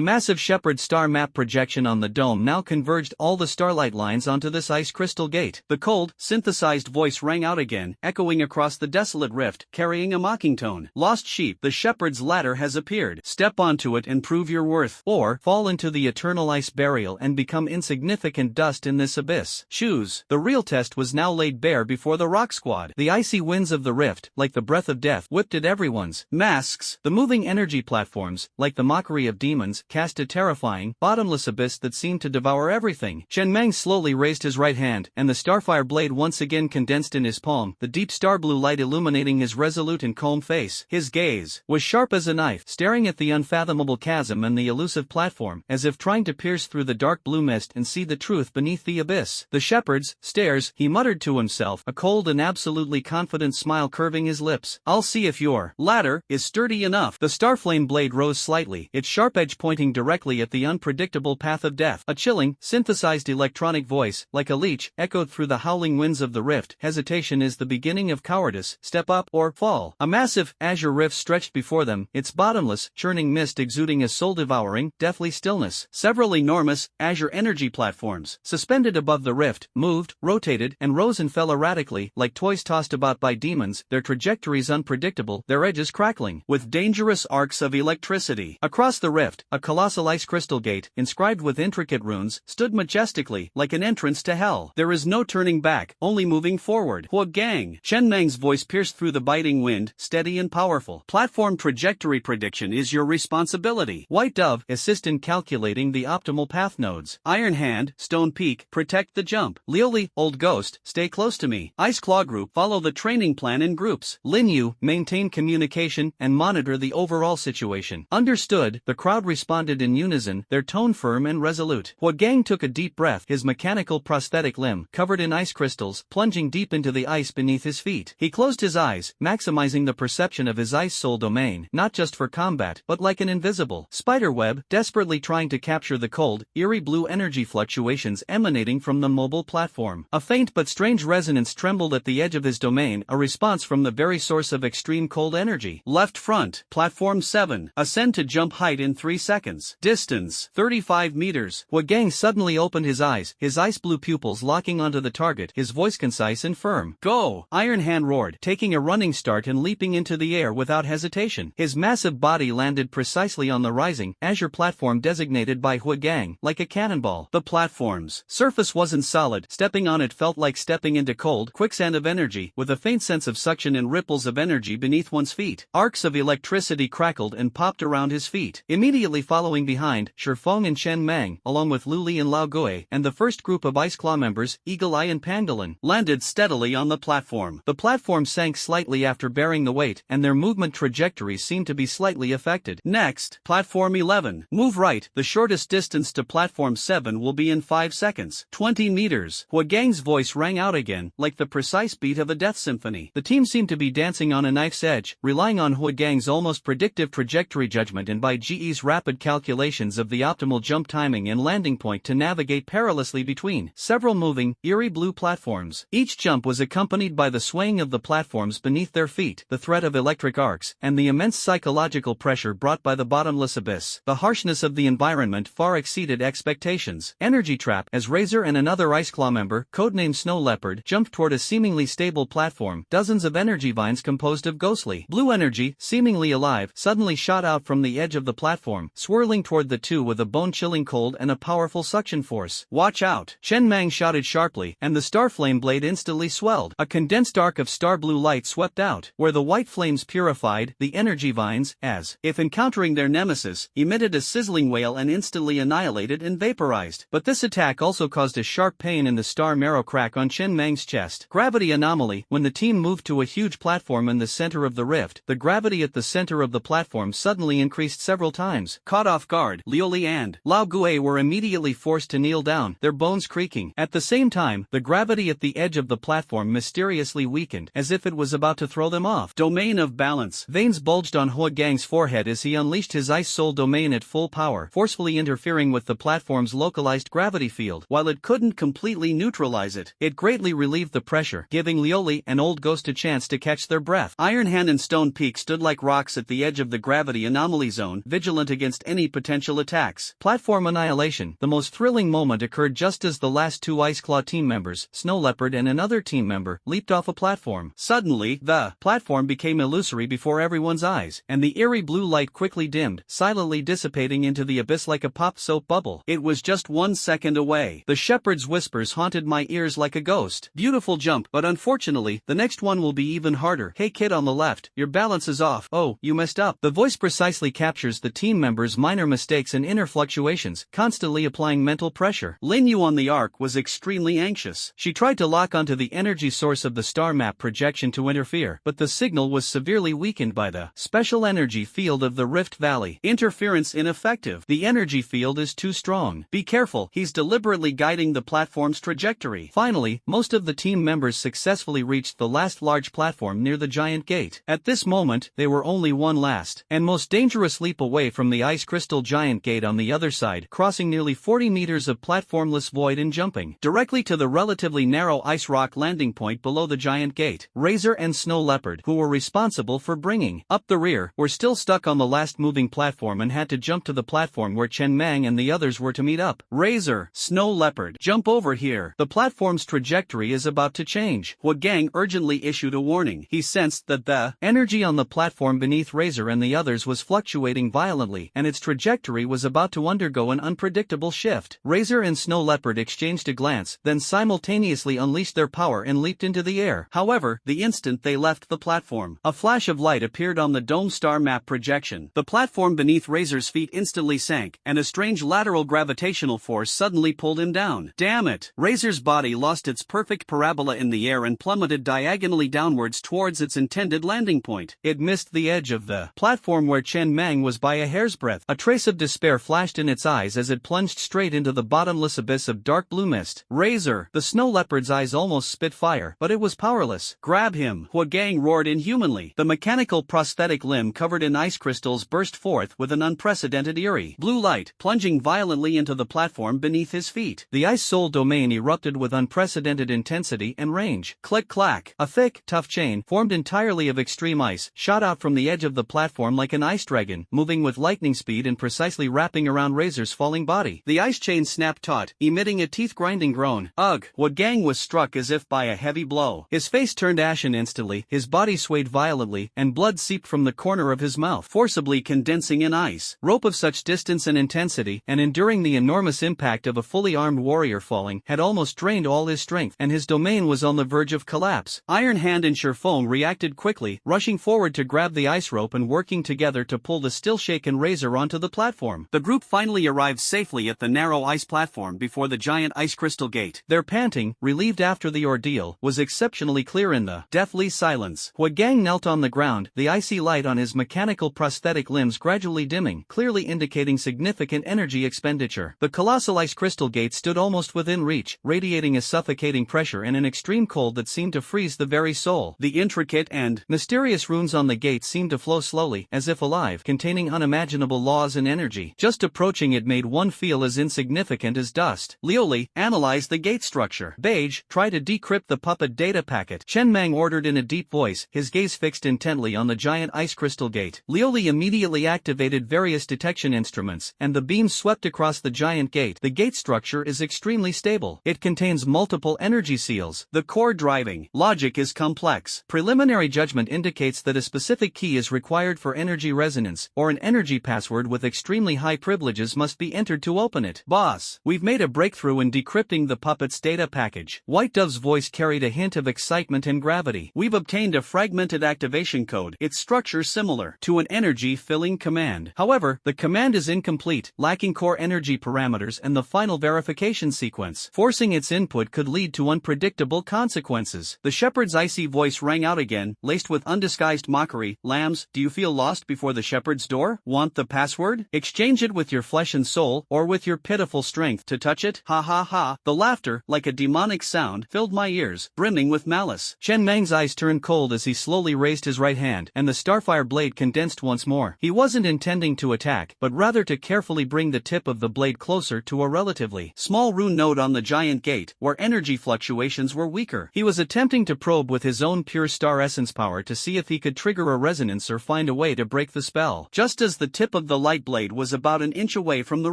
massive shepherd star map projection on the dome now converged all the starlight lines onto this ice crystal gate. The cold, synthesized voice rang out again, echoing across the desolate rift, carrying a mocking tone. Lost sheep, the shepherd's ladder has appeared. Step onto it and prove your worth, or fall into the eternal ice burial and become insignificant dust in this abyss. Choose. The real test was now laid bare before the Rock Squad. The icy winds of the rift, like the breath of death, whipped at everyone's masks. The moving energy platforms, like the mockery of demons, cast a terrifying, bottomless abyss that seemed to devour everything. Chen Meng slowly raised his right hand, and the starfire blade once again condensed in his palm, the deep star-blue light illuminating his resolute and calm face. His gaze was sharp as a knife, staring at the unfathomable chasm and the elusive platform, as if trying to pierce through the dark blue mist and see the truth beneath the abyss. The shepherd's stairs, he muttered to himself, a cold and absolutely confident smile curving his lips. I'll see if your ladder is sturdy enough. The starflame blade rose slightly, its sharp edge pointing directly at the unpredictable path of death. A chilling, synthesized electronic voice, like a leech, echoed through the howling winds of the rift. Hesitation is the beginning of cowardice. Step up or fall. A massive, azure rift stretched before them, its bottomless, churning mist exuding a soul-devouring, deathly stillness. Several enormous, azure energy platforms, suspended above the rift, moved, rotated, and rose and fell erratically, like toys tossed about by demons, their trajectories unpredictable, their edges crackling, with dangerous arcs of electricity. Across the rift, a colossal ice crystal gate, inscribed with intricate runes, stood majestically, like an entrance to hell. There is no turning back, only moving forward. Hua Gang. Chen Meng's voice pierced through the biting wind, steady and powerful. Platform trajectory prediction is your responsibility. White Dove, assist in calculating the optimal path nodes. Iron Hand, Stone Peak, protect the jump. Lioli, Old Ghost, stay close to me. Ice Claw Group, follow the training plan in groups. Lin Yu, maintain communication and monitor the overall situation. Understood. The crowd responded in unison, their tone firm and resolute. Hua Gang took a deep breath, his mechanical prosthetic limb, covered in ice crystals, plunging deep into the ice beneath his feet. He closed his eyes, maximizing the perception of his ice soul domain, not just for combat, but like an invisible spiderweb, desperately trying to capture the cold, eerie blue energy fluctuations emanating from the mobile platform. A faint but strange resonance trembled at the edge of his domain, a response from the very source of extreme cold energy. Left front, platform 7, ascend to jump height in 3 seconds. Distance, 35 meters. Hua Gang suddenly opened his eyes, his ice blue pupils locking onto the target, his voice concise and firm. Go! Iron Hand roared, taking a running start and leaping into the air without hesitation. His massive body landed precisely on the rising, azure platform designated by Hua Gang, like a cannonball. The platform's surface wasn't solid, stepping on it felt like stepping into cold quicksand of energy, with a faint sense of suction and ripples of energy beneath one's feet. Arcs of electricity crackled and popped around his feet. Immediately following behind, Shifeng and Chen Meng, along with Lu Li and Lao Gui, and the first group of Ice Claw members, Eagle Eye and Pangolin, landed steadily on the platform. The platform sank slightly after bearing the weight, and their movement trajectories seemed to be slightly affected. Next, platform 11, Move right, the shortest distance to platform 7 will be in 5 seconds. 20 meters. Hua Gang's voice rang out again, like the precise beat of a death symphony. The team seemed to be dancing on a knife's edge, relying on Hua Gang's almost predictive trajectory judgment and by GE's rapid calculations of the optimal jump timing and landing point to navigate perilously between several moving, eerie blue platforms. Each jump was accompanied by the swaying of the platforms beneath their feet, the threat of electric arcs, and the immense psychological pressure brought by the bottomless abyss. The harshness of the environment far exceeded expectations. Energy Trap, as Razor and another Ice Claw member, codenamed Snow Leopard, jumped toward a seemingly stable platform. Dozens of energy vines composed of ghostly blue energy, seemingly alive, suddenly shot out from the edge of the platform, swirling toward the two with a bone-chilling cold and a powerful suction force. Watch out! Chen Mang shouted sharply, and the star flame blade instantly swelled. A condensed arc of star blue light swept out, where the white flames purified, the energy vines, as if encountering their nemesis, emitted a sizzling wail and instantly annihilated and vaporized. But this attack also caused a sharp pain in the star marrow crack on Chen Mang's chest. Gravity anomaly. When the team moved to a huge platform in the center of the rift, the gravity at the center of the platform suddenly increased several times. Caught off guard, Liu Li and Lao Gui were immediately forced to kneel down, their bones creaking. At the same time, the gravity at the edge of the platform mysteriously weakened, as if it was about to throw them off. Domain of balance. Veins bulged on Hua Gang's forehead as he unleashed his Ice Soul domain at full power, forcefully interfering with the platform's localized gravity field. While it couldn't completely neutralize it, it greatly relieved the pressure, giving Lioli and Old Ghost a chance to catch their breath. Iron Hand and Stone Peak stood like rocks at the edge of the gravity anomaly zone, vigilant against any potential attacks. Platform annihilation. The most thrilling moment occurred just as the last two Ice Claw team members, Snow Leopard and another team member, leaped off a platform. Suddenly, the platform became illusory before everyone's eyes, and the eerie blue light quickly dimmed, silently dissipating into the abyss like a pop soap bubble. It was just 1 second away. The shepherd's whispers haunted my ears like a ghost. Beautiful jump, but unfortunately, the next one will be even harder. Hey kid on the left, your balance is off. Oh, you messed up. The voice precisely captures the team members' minor mistakes and inner fluctuations, constantly applying mental pressure. Lin Yu on the arc was extremely anxious. She tried to lock onto the energy source of the star map projection to interfere, but the signal was severely weakened by the special energy field of the Rift Valley. Interference ineffective. The energy field is too strong. Be careful, he's deliberately guiding the platform's trajectory. Finally, most of the team members successfully reached the last large platform near the giant gate. At this moment, they were only one last and most dangerous leap away from the ice crystal giant gate on the other side, crossing nearly 40 meters of platformless void and jumping directly to the relatively narrow ice rock landing point below the giant gate. Razor and Snow Leopard, who were responsible for bringing up the rear, were still stuck on the last moving platform and had to jump to the platform where Chen Mang and the others were to meet up. Razor, Snow Leopard, jump over here. The platform's trajectory is about to change. Hua Gang urgently issued a warning. He sensed that the energy on the platform beneath Razor and the others was fluctuating violently, and its trajectory was about to undergo an unpredictable shift. Razor and Snow Leopard exchanged a glance, then simultaneously unleashed their power and leaped into the air. However, the instant they left the platform, a flash of light appeared on the dome star map projection. The platform beneath Razor's feet instantly sank, and a strange lateral gravitational force suddenly pulled him down. Damn it! Razor's body lost its perfect parabola in the air and plummeted diagonally downwards towards its intended landing point. It missed the edge of the platform where Chen Mang was by a hair's breadth. A trace of despair flashed in its eyes as it plunged straight into the bottomless abyss of dark blue mist. Razor! The Snow Leopard's eyes almost spit fire, but it was powerless. Grab him! Hua Gang roared inhumanly. The mechanical prosthetic limb covered in ice crystals burst forth with an unprecedented eerie blue light, plunging violently into the platform beneath his feet. The Ice Soul domain erupted with unprecedented intensity and range. Click-clack! A thick, tough chain, formed entirely of extreme ice, shot out from the edge of the platform like an ice dragon, moving with lightning speed and precisely wrapping around Razor's falling body. The ice chain snapped taut, emitting a teeth-grinding groan. Ugh! Hua Gang was struck as if by a heavy blow. His face turned ashen instantly, his body swayed violently, and blood seeped from the corner of his mouth, forcibly condensing in ice. Rope of such distance and intensity, and enduring the enormous impact of a fully armed warrior falling, had almost drained all his strength, and his domain was on the verge of collapse. Iron Hand and Sherfone reacted quickly, rushing forward to grab the ice rope and working together to pull the still-shaken Razor onto the platform. The group finally arrived safely at the narrow ice platform before the giant ice crystal gate. Their panting, relieved after the ordeal, was exceptionally clear in the deathly silence. Hua Gang knelt on the ground, the icy light on his mechanical prosthetic limbs gradually dimming, clearly clearly indicating significant energy expenditure. The colossal ice crystal gate stood almost within reach, radiating a suffocating pressure and an extreme cold that seemed to freeze the very soul. The intricate and mysterious runes on the gate seemed to flow slowly, as if alive, containing unimaginable laws and energy. Just approaching it made one feel as insignificant as dust. Lioli analyzed the gate structure. Beige, try to decrypt the puppet data packet, Chen Mang ordered in a deep voice, his gaze fixed intently on the giant ice crystal gate. Lioli immediately activated various detection instruments, and the beam swept across the giant gate. The gate structure is extremely stable. It contains multiple energy seals. The core driving logic is complex. Preliminary judgment indicates that a specific key is required for energy resonance, or an energy password with extremely high privileges must be entered to open it. Boss, we've made a breakthrough in decrypting the puppet's data package. White Dove's voice carried a hint of excitement and gravity. We've obtained a fragmented activation code. Its structure similar to an energy-filling command. However, the command is incomplete, lacking core energy parameters and the final verification sequence. Forcing its input could lead to unpredictable consequences. The shepherd's icy voice rang out again, laced with undisguised mockery. Lambs, do you feel lost before the shepherd's door? Want the password? Exchange it with your flesh and soul, or with your pitiful strength to touch it. Ha ha ha. The laughter, like a demonic sound, filled my ears, brimming with malice. Chen Mang's eyes turned cold as he slowly raised his right hand, and the starfire blade condensed once more. He wasn't intending to attack, but rather to carefully bring the tip of the blade closer to a relatively small rune node on the giant gate, where energy fluctuations were weaker. He was attempting to probe with his own pure star essence power to see if he could trigger a resonance or find a way to break the spell. Just as the tip of the light blade was about an inch away from the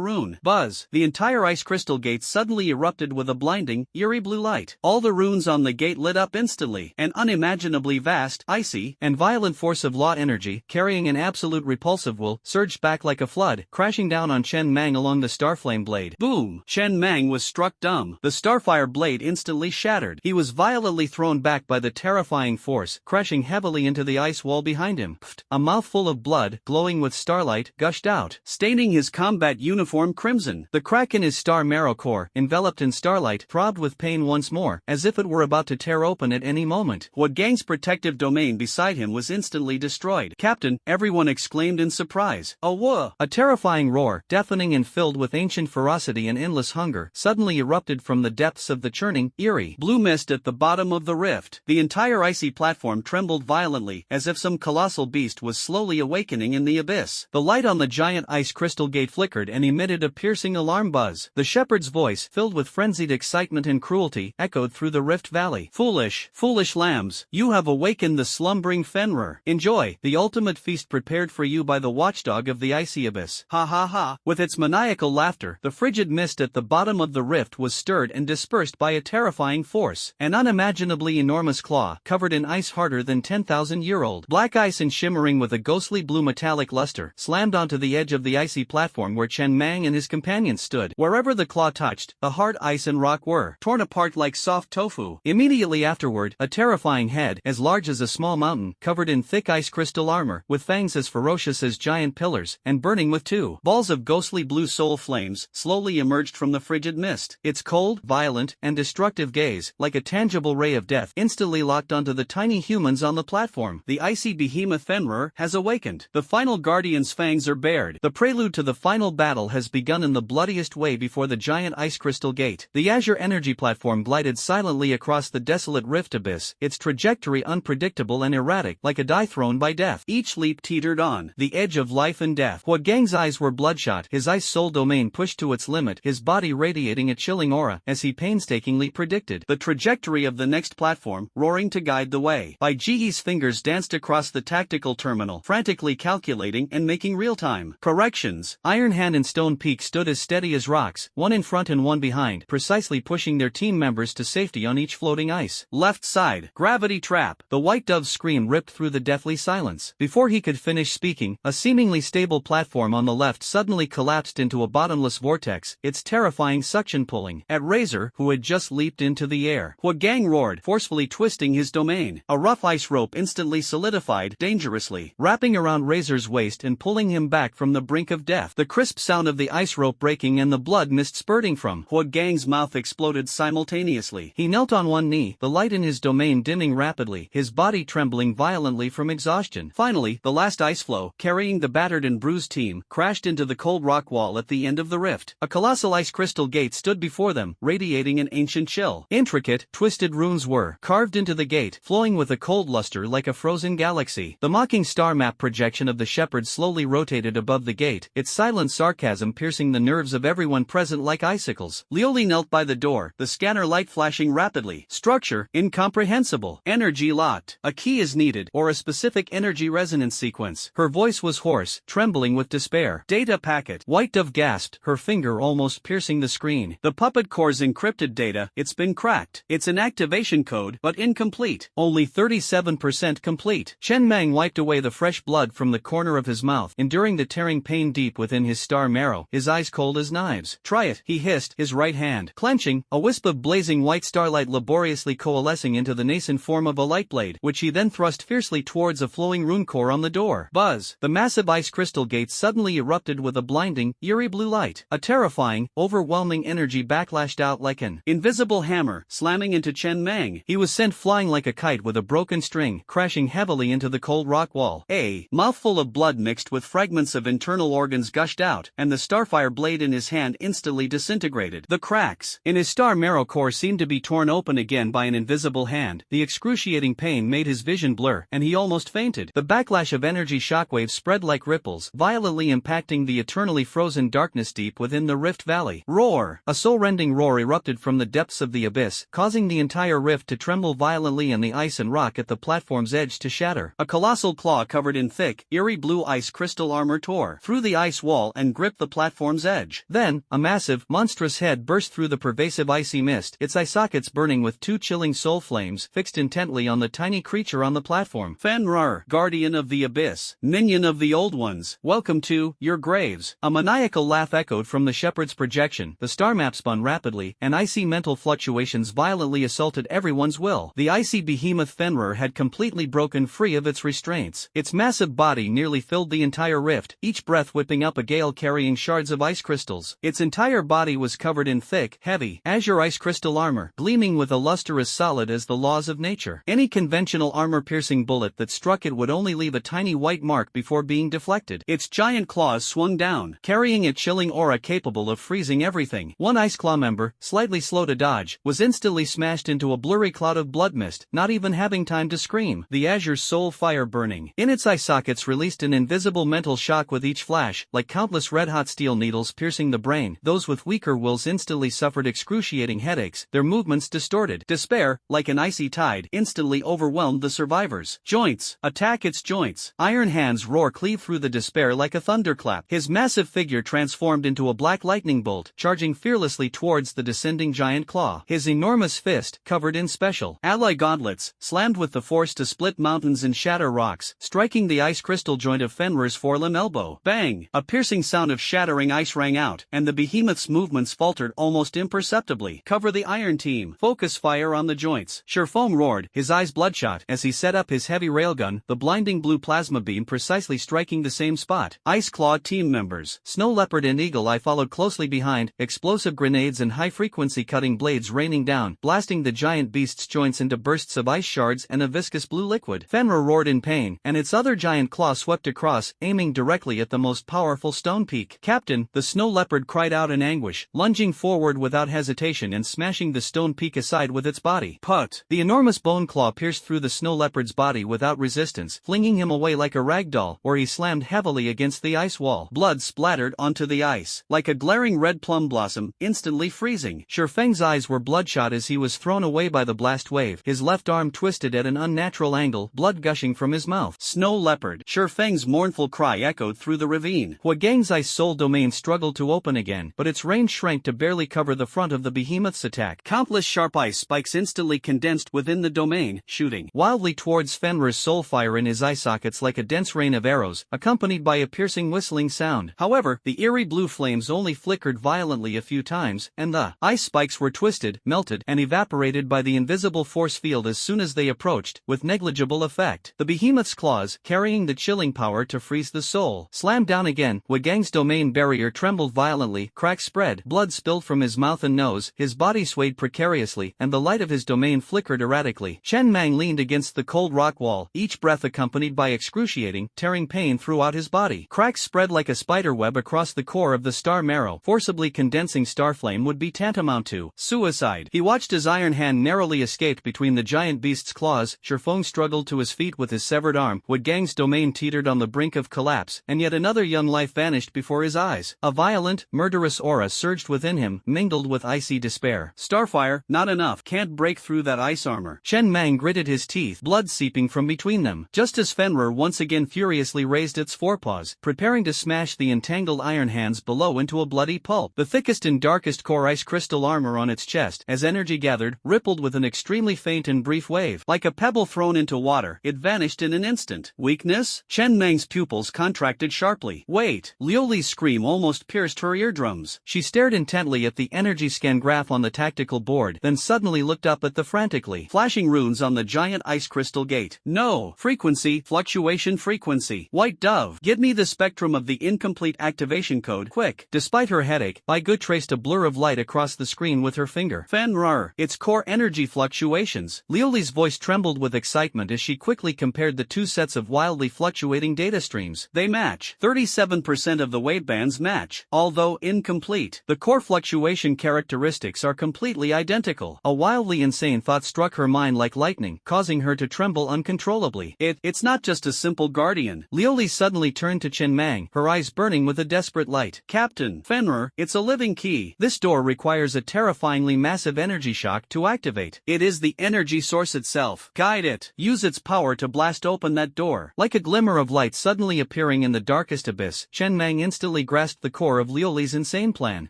rune, buzz, the entire ice crystal gate suddenly erupted with a blinding, eerie blue light. All the runes on the gate lit up instantly. An unimaginably vast, icy, and violent force of law energy, carrying an absolute repulsive will, surged back like a flood, crashing down on Chen Mang along the starflame blade. Boom! Chen Mang was struck dumb. The starfire blade instantly shattered. He was violently thrown back by the terrifying force, crashing heavily into the ice wall behind him. A mouthful of blood, glowing with starlight, gushed out, staining his combat uniform crimson. The crack in his star marrow core, enveloped in starlight, throbbed with pain once more, as if it were about to tear open at any moment. Gang's protective domain beside him was instantly destroyed. Captain, everyone exclaimed in surprise. Oh whoa! A terrifying roar, deafening and filled with ancient ferocity and endless hunger, suddenly erupted from the depths of the churning, eerie blue mist at the bottom of the rift. The entire icy platform trembled violently, as if some colossal beast was slowly awakening in the abyss. The light on the giant ice crystal gate flickered and emitted a piercing alarm buzz. The shepherd's voice, filled with frenzied excitement and cruelty, echoed through the rift valley. Foolish, foolish lambs, you have awakened the slumbering Fenrir. Enjoy the ultimate feast prepared for you by the watchdog of the icy abyss. Ha ha ha. With its maniacal laughter, the frigid mist at the bottom of the rift was stirred and dispersed by a terrifying force. An unimaginably enormous claw, covered in ice harder than 10,000-year-old black ice and shimmering with a ghostly blue metallic luster, slammed onto the edge of the icy platform where Chen Mang and his companions stood. Wherever the claw touched, the hard ice and rock were torn apart like soft tofu. Immediately afterward, a terrifying head, as large as a small mountain, covered in thick ice crystal armor, with fangs as ferocious as giant pillars, and burning with two balls of ghostly blue soul flames, slowly emerged from the frigid mist. Its cold, violent, and destructive gaze, like a tangible ray of death, instantly locked onto the tiny humans on the platform. The icy behemoth Fenrir has awakened. The final guardian's fangs are bared. The prelude to the final battle has begun in the bloodiest way before the giant ice crystal gate. The Azure energy platform glided silently across the desolate rift abyss, its trajectory unpredictable and erratic, like a die thrown by death. Each leap teetered on the edge of life and death. Gang's eyes were bloodshot, his ice soul domain pushed to its limit, his body radiating a chilling aura, as he painstakingly predicted. The trajectory of the next platform, roaring to guide the way. Bai Ji's fingers danced across the tactical terminal, frantically calculating and making real-time corrections. Iron Hand and Stone Peak stood as steady as rocks, one in front and one behind, precisely pushing their team members to safety on each floating ice. Left side, gravity trap. The White Dove's scream ripped through the deathly silence. Before he could finish speaking, a seemingly stable platform on the left suddenly collapsed into a bottomless vortex, its terrifying suction pulling at Razor, who had just leaped into the air. Gang roared, forcefully twisting his domain. A rough ice rope instantly solidified, dangerously, wrapping around Razor's waist and pulling him back from the brink of death. The crisp sound of the ice rope breaking and the blood mist spurting from Gang's mouth exploded simultaneously. He knelt on one knee, the light in his domain dimming rapidly, his body trembling violently from exhaustion. Finally, the last ice floe, carrying the battered and bruised team, crashed into the cold rock wall at the end of the rift. A colossal ice crystal gate stood before them, radiating an ancient chill. Intricate, twisted runes were carved into the gate, flowing with a cold luster like a frozen galaxy. The mocking star map projection of the shepherd slowly rotated above the gate, its silent sarcasm piercing the nerves of everyone present like icicles. Lioli knelt by the door, the scanner light flashing rapidly. Structure, incomprehensible. Energy locked. A key is needed, or a specific energy resonance sequence. Her voice was hoarse, trembling with despair. Data packet. White Dove gasped, her finger almost piercing the screen. The puppet core's encrypted data, it's been cracked. It's an activation code, but incomplete. Only 37% complete. Chen Mang wiped away the fresh blood from the corner of his mouth, enduring the tearing pain deep within his star marrow, his eyes cold as knives. Try it, he hissed, his right hand clenching, a wisp of blazing white starlight laboriously coalescing into the nascent form of a light blade, which he then thrust fiercely towards a flowing rune core on the door. Buzz! The massive ice crystal gate suddenly erupted with a blinding, eerie blue light. A terrifying, overwhelming energy backlashed out like an invisible hammer, slamming into Chen Mang. He was sent flying like a kite with a broken string, crashing heavily into the cold rock wall. A mouthful of blood mixed with fragments of internal organs gushed out, and the starfire blade in his hand instantly disintegrated. The cracks in his star marrow core seemed to be torn open again by an invisible hand. The excruciating pain made his vision blur, and he almost fainted. The backlash of energy shockwaves spread like ripples, violently impacting the eternally frozen darkness deep within the rift valley. Roar! A soul-rending roar erupted from the depths of the abyss, causing the entire rift to tremble violently and the ice and rock at the platform's edge to shatter. A colossal claw covered in thick, eerie blue ice crystal armor tore through the ice wall and gripped the platform's edge. Then, a massive, monstrous head burst through the pervasive icy mist, its eye sockets burning with two chilling soul flames, fixed intently on the tiny creature on the platform. Fenrir, guardian of the abyss, minion of the old ones, welcome to your graves. A maniacal laugh echoed from the shepherd's projection. The star map spun rapidly, and icy mental fluctuations violently assaulted everyone's will. The icy behemoth Fenrir had completely broken free of its restraints. Its massive body nearly filled the entire rift, each breath whipping up a gale carrying shards of ice crystals. Its entire body was covered in thick, heavy, azure ice crystal armor, gleaming with a luster as solid as the laws of nature. Any conventional armor-piercing bullet that struck it would only leave a tiny white mark before being deflected. Its giant claws swung down, carrying a chilling aura capable of freezing everything. One ice claw member, slightly slow to dodge, was instantly smashed into a blurry cloud of blood mist, not even having time to scream. The azure soul fire burning in its eye sockets released an invisible mental shock with each flash, like countless red-hot steel needles piercing the brain. Those with weaker wills instantly suffered excruciating headaches, their movements distorted. Despair, like an icy tide, instantly overwhelmed the survivors. Joints! Attack its joints! Iron hands roar cleave through the despair like a thunderclap. His massive figure transformed into a black lightning bolt, charging fearlessly towards the descending giant claw. His enormous fist, covered in special alloy gauntlets, slammed with the force to split mountains and shatter rocks, striking the ice crystal joint of Fenrir's forelimb elbow. Bang! A piercing sound of shattering ice rang out, and the behemoth's movements faltered almost imperceptibly. Cover the iron team. Focus fire on the joints. Sherfoam roared, his eyes bloodshot, as he set up his heavy railgun, the blinding blue plasma beam precisely striking the same spot. Ice Claw team members, Snow Leopard and Eagle Eye followed closely behind, explosive grenades and high-frequency cutting blades raining down, blasting the giant beast's joints into bursts of ice shards and a viscous blue liquid. Fenrir roared in pain, and its other giant claw swept across, aiming directly at the most powerful stone peak. Captain, the Snow Leopard cried out in anguish, lunging forward without hesitation and smashing the stone peak aside with its body. Put! The enormous bone claw pierced through the Snow Leopard's body without resistance, flinging him away like a rag doll, where he slammed heavily against the ice wall. Blood splattered onto the ice, like a glaring red plum blossom, instantly freezing. Shifeng's eyes were bloodshot as he was thrown away by the blast wave, his left arm twisted at an unnatural angle, blood gushing from his mouth. Snow Leopard! Shifeng's mournful cry echoed through the ravine. Huagang's ice soul domain struggled to open again, but its range shrank to barely cover the front of the behemoth's attack. Countless sharp ice spikes instantly condensed within the domain, shooting wildly towards Fenrir's soul fire in his eye sockets like a dense rain of arrows, accompanied by a piercing whistling sound. However, the eerie blue flames only flickered violently a few times, and the ice spikes were twisted, melted, and evaporated by the invisible force field as soon as they approached, with negligible effect. The behemoth's claws, carrying the chilling power to freeze the soul, slammed down again. Huagang's domain barrier trembled violently, cracks spread, blood spilled from his mouth and nose, his body swayed precariously, and the light of his domain flickered erratically. Chen Mang leaned against the cold rock wall, each breath accompanied by excruciating, tearing pain throughout his body. immediately. Cracks spread like a spiderweb across the core of the star marrow. Forcibly condensing starflame would be tantamount to suicide. He watched his iron hand narrowly escape between the giant beast's claws. Shifeng struggled to his feet with his severed arm. Gang's domain teetered on the brink of collapse, and yet another young life vanished before his eyes. A violent, murderous aura surged within him, mingled with icy despair. Starfire, not enough. Can't break through that ice armor. Chen Mang gritted his teeth, blood seeping from between them, just as Fenrir once again furiously raised its forepaws, preparing to smash the entangled iron hands below into a bloody pulp. The thickest and darkest core ice crystal armor on its chest, as energy gathered, rippled with an extremely faint and brief wave. Like a pebble thrown into water, it vanished in an instant. Weakness? Chen Mang's pupils contracted sharply. Wait! Liu Li's scream almost pierced her eardrums. She stared intently at the energy scan graph on the tactical board, then suddenly looked up at the frantically flashing runes on the giant ice crystal gate. No! Frequency, fluctuation frequency. White dove. Give me the spectrum of the incomplete activation code, quick. Despite her headache, Bai Gu traced a blur of light across the screen with her finger. Fenrir. It's core energy fluctuations. Liu Li's voice trembled with excitement as she quickly compared the two sets of wildly fluctuating data streams. They match. 37% of the wavebands match, although incomplete. The core fluctuation characteristics are completely identical. A wildly insane thought struck her mind like lightning, causing her to tremble uncontrollably. It's not just a simple guardian. Liu Li suddenly turned to Chen Mang, her eyes burning with a desperate light. Captain, Fenrir, it's a living key. This door requires a terrifyingly massive energy shock to activate. It is the energy source itself. Guide it. Use its power to blast open that door. Like a glimmer of light suddenly appearing in the darkest abyss, Chen Mang instantly grasped the core of Liu Li's insane plan.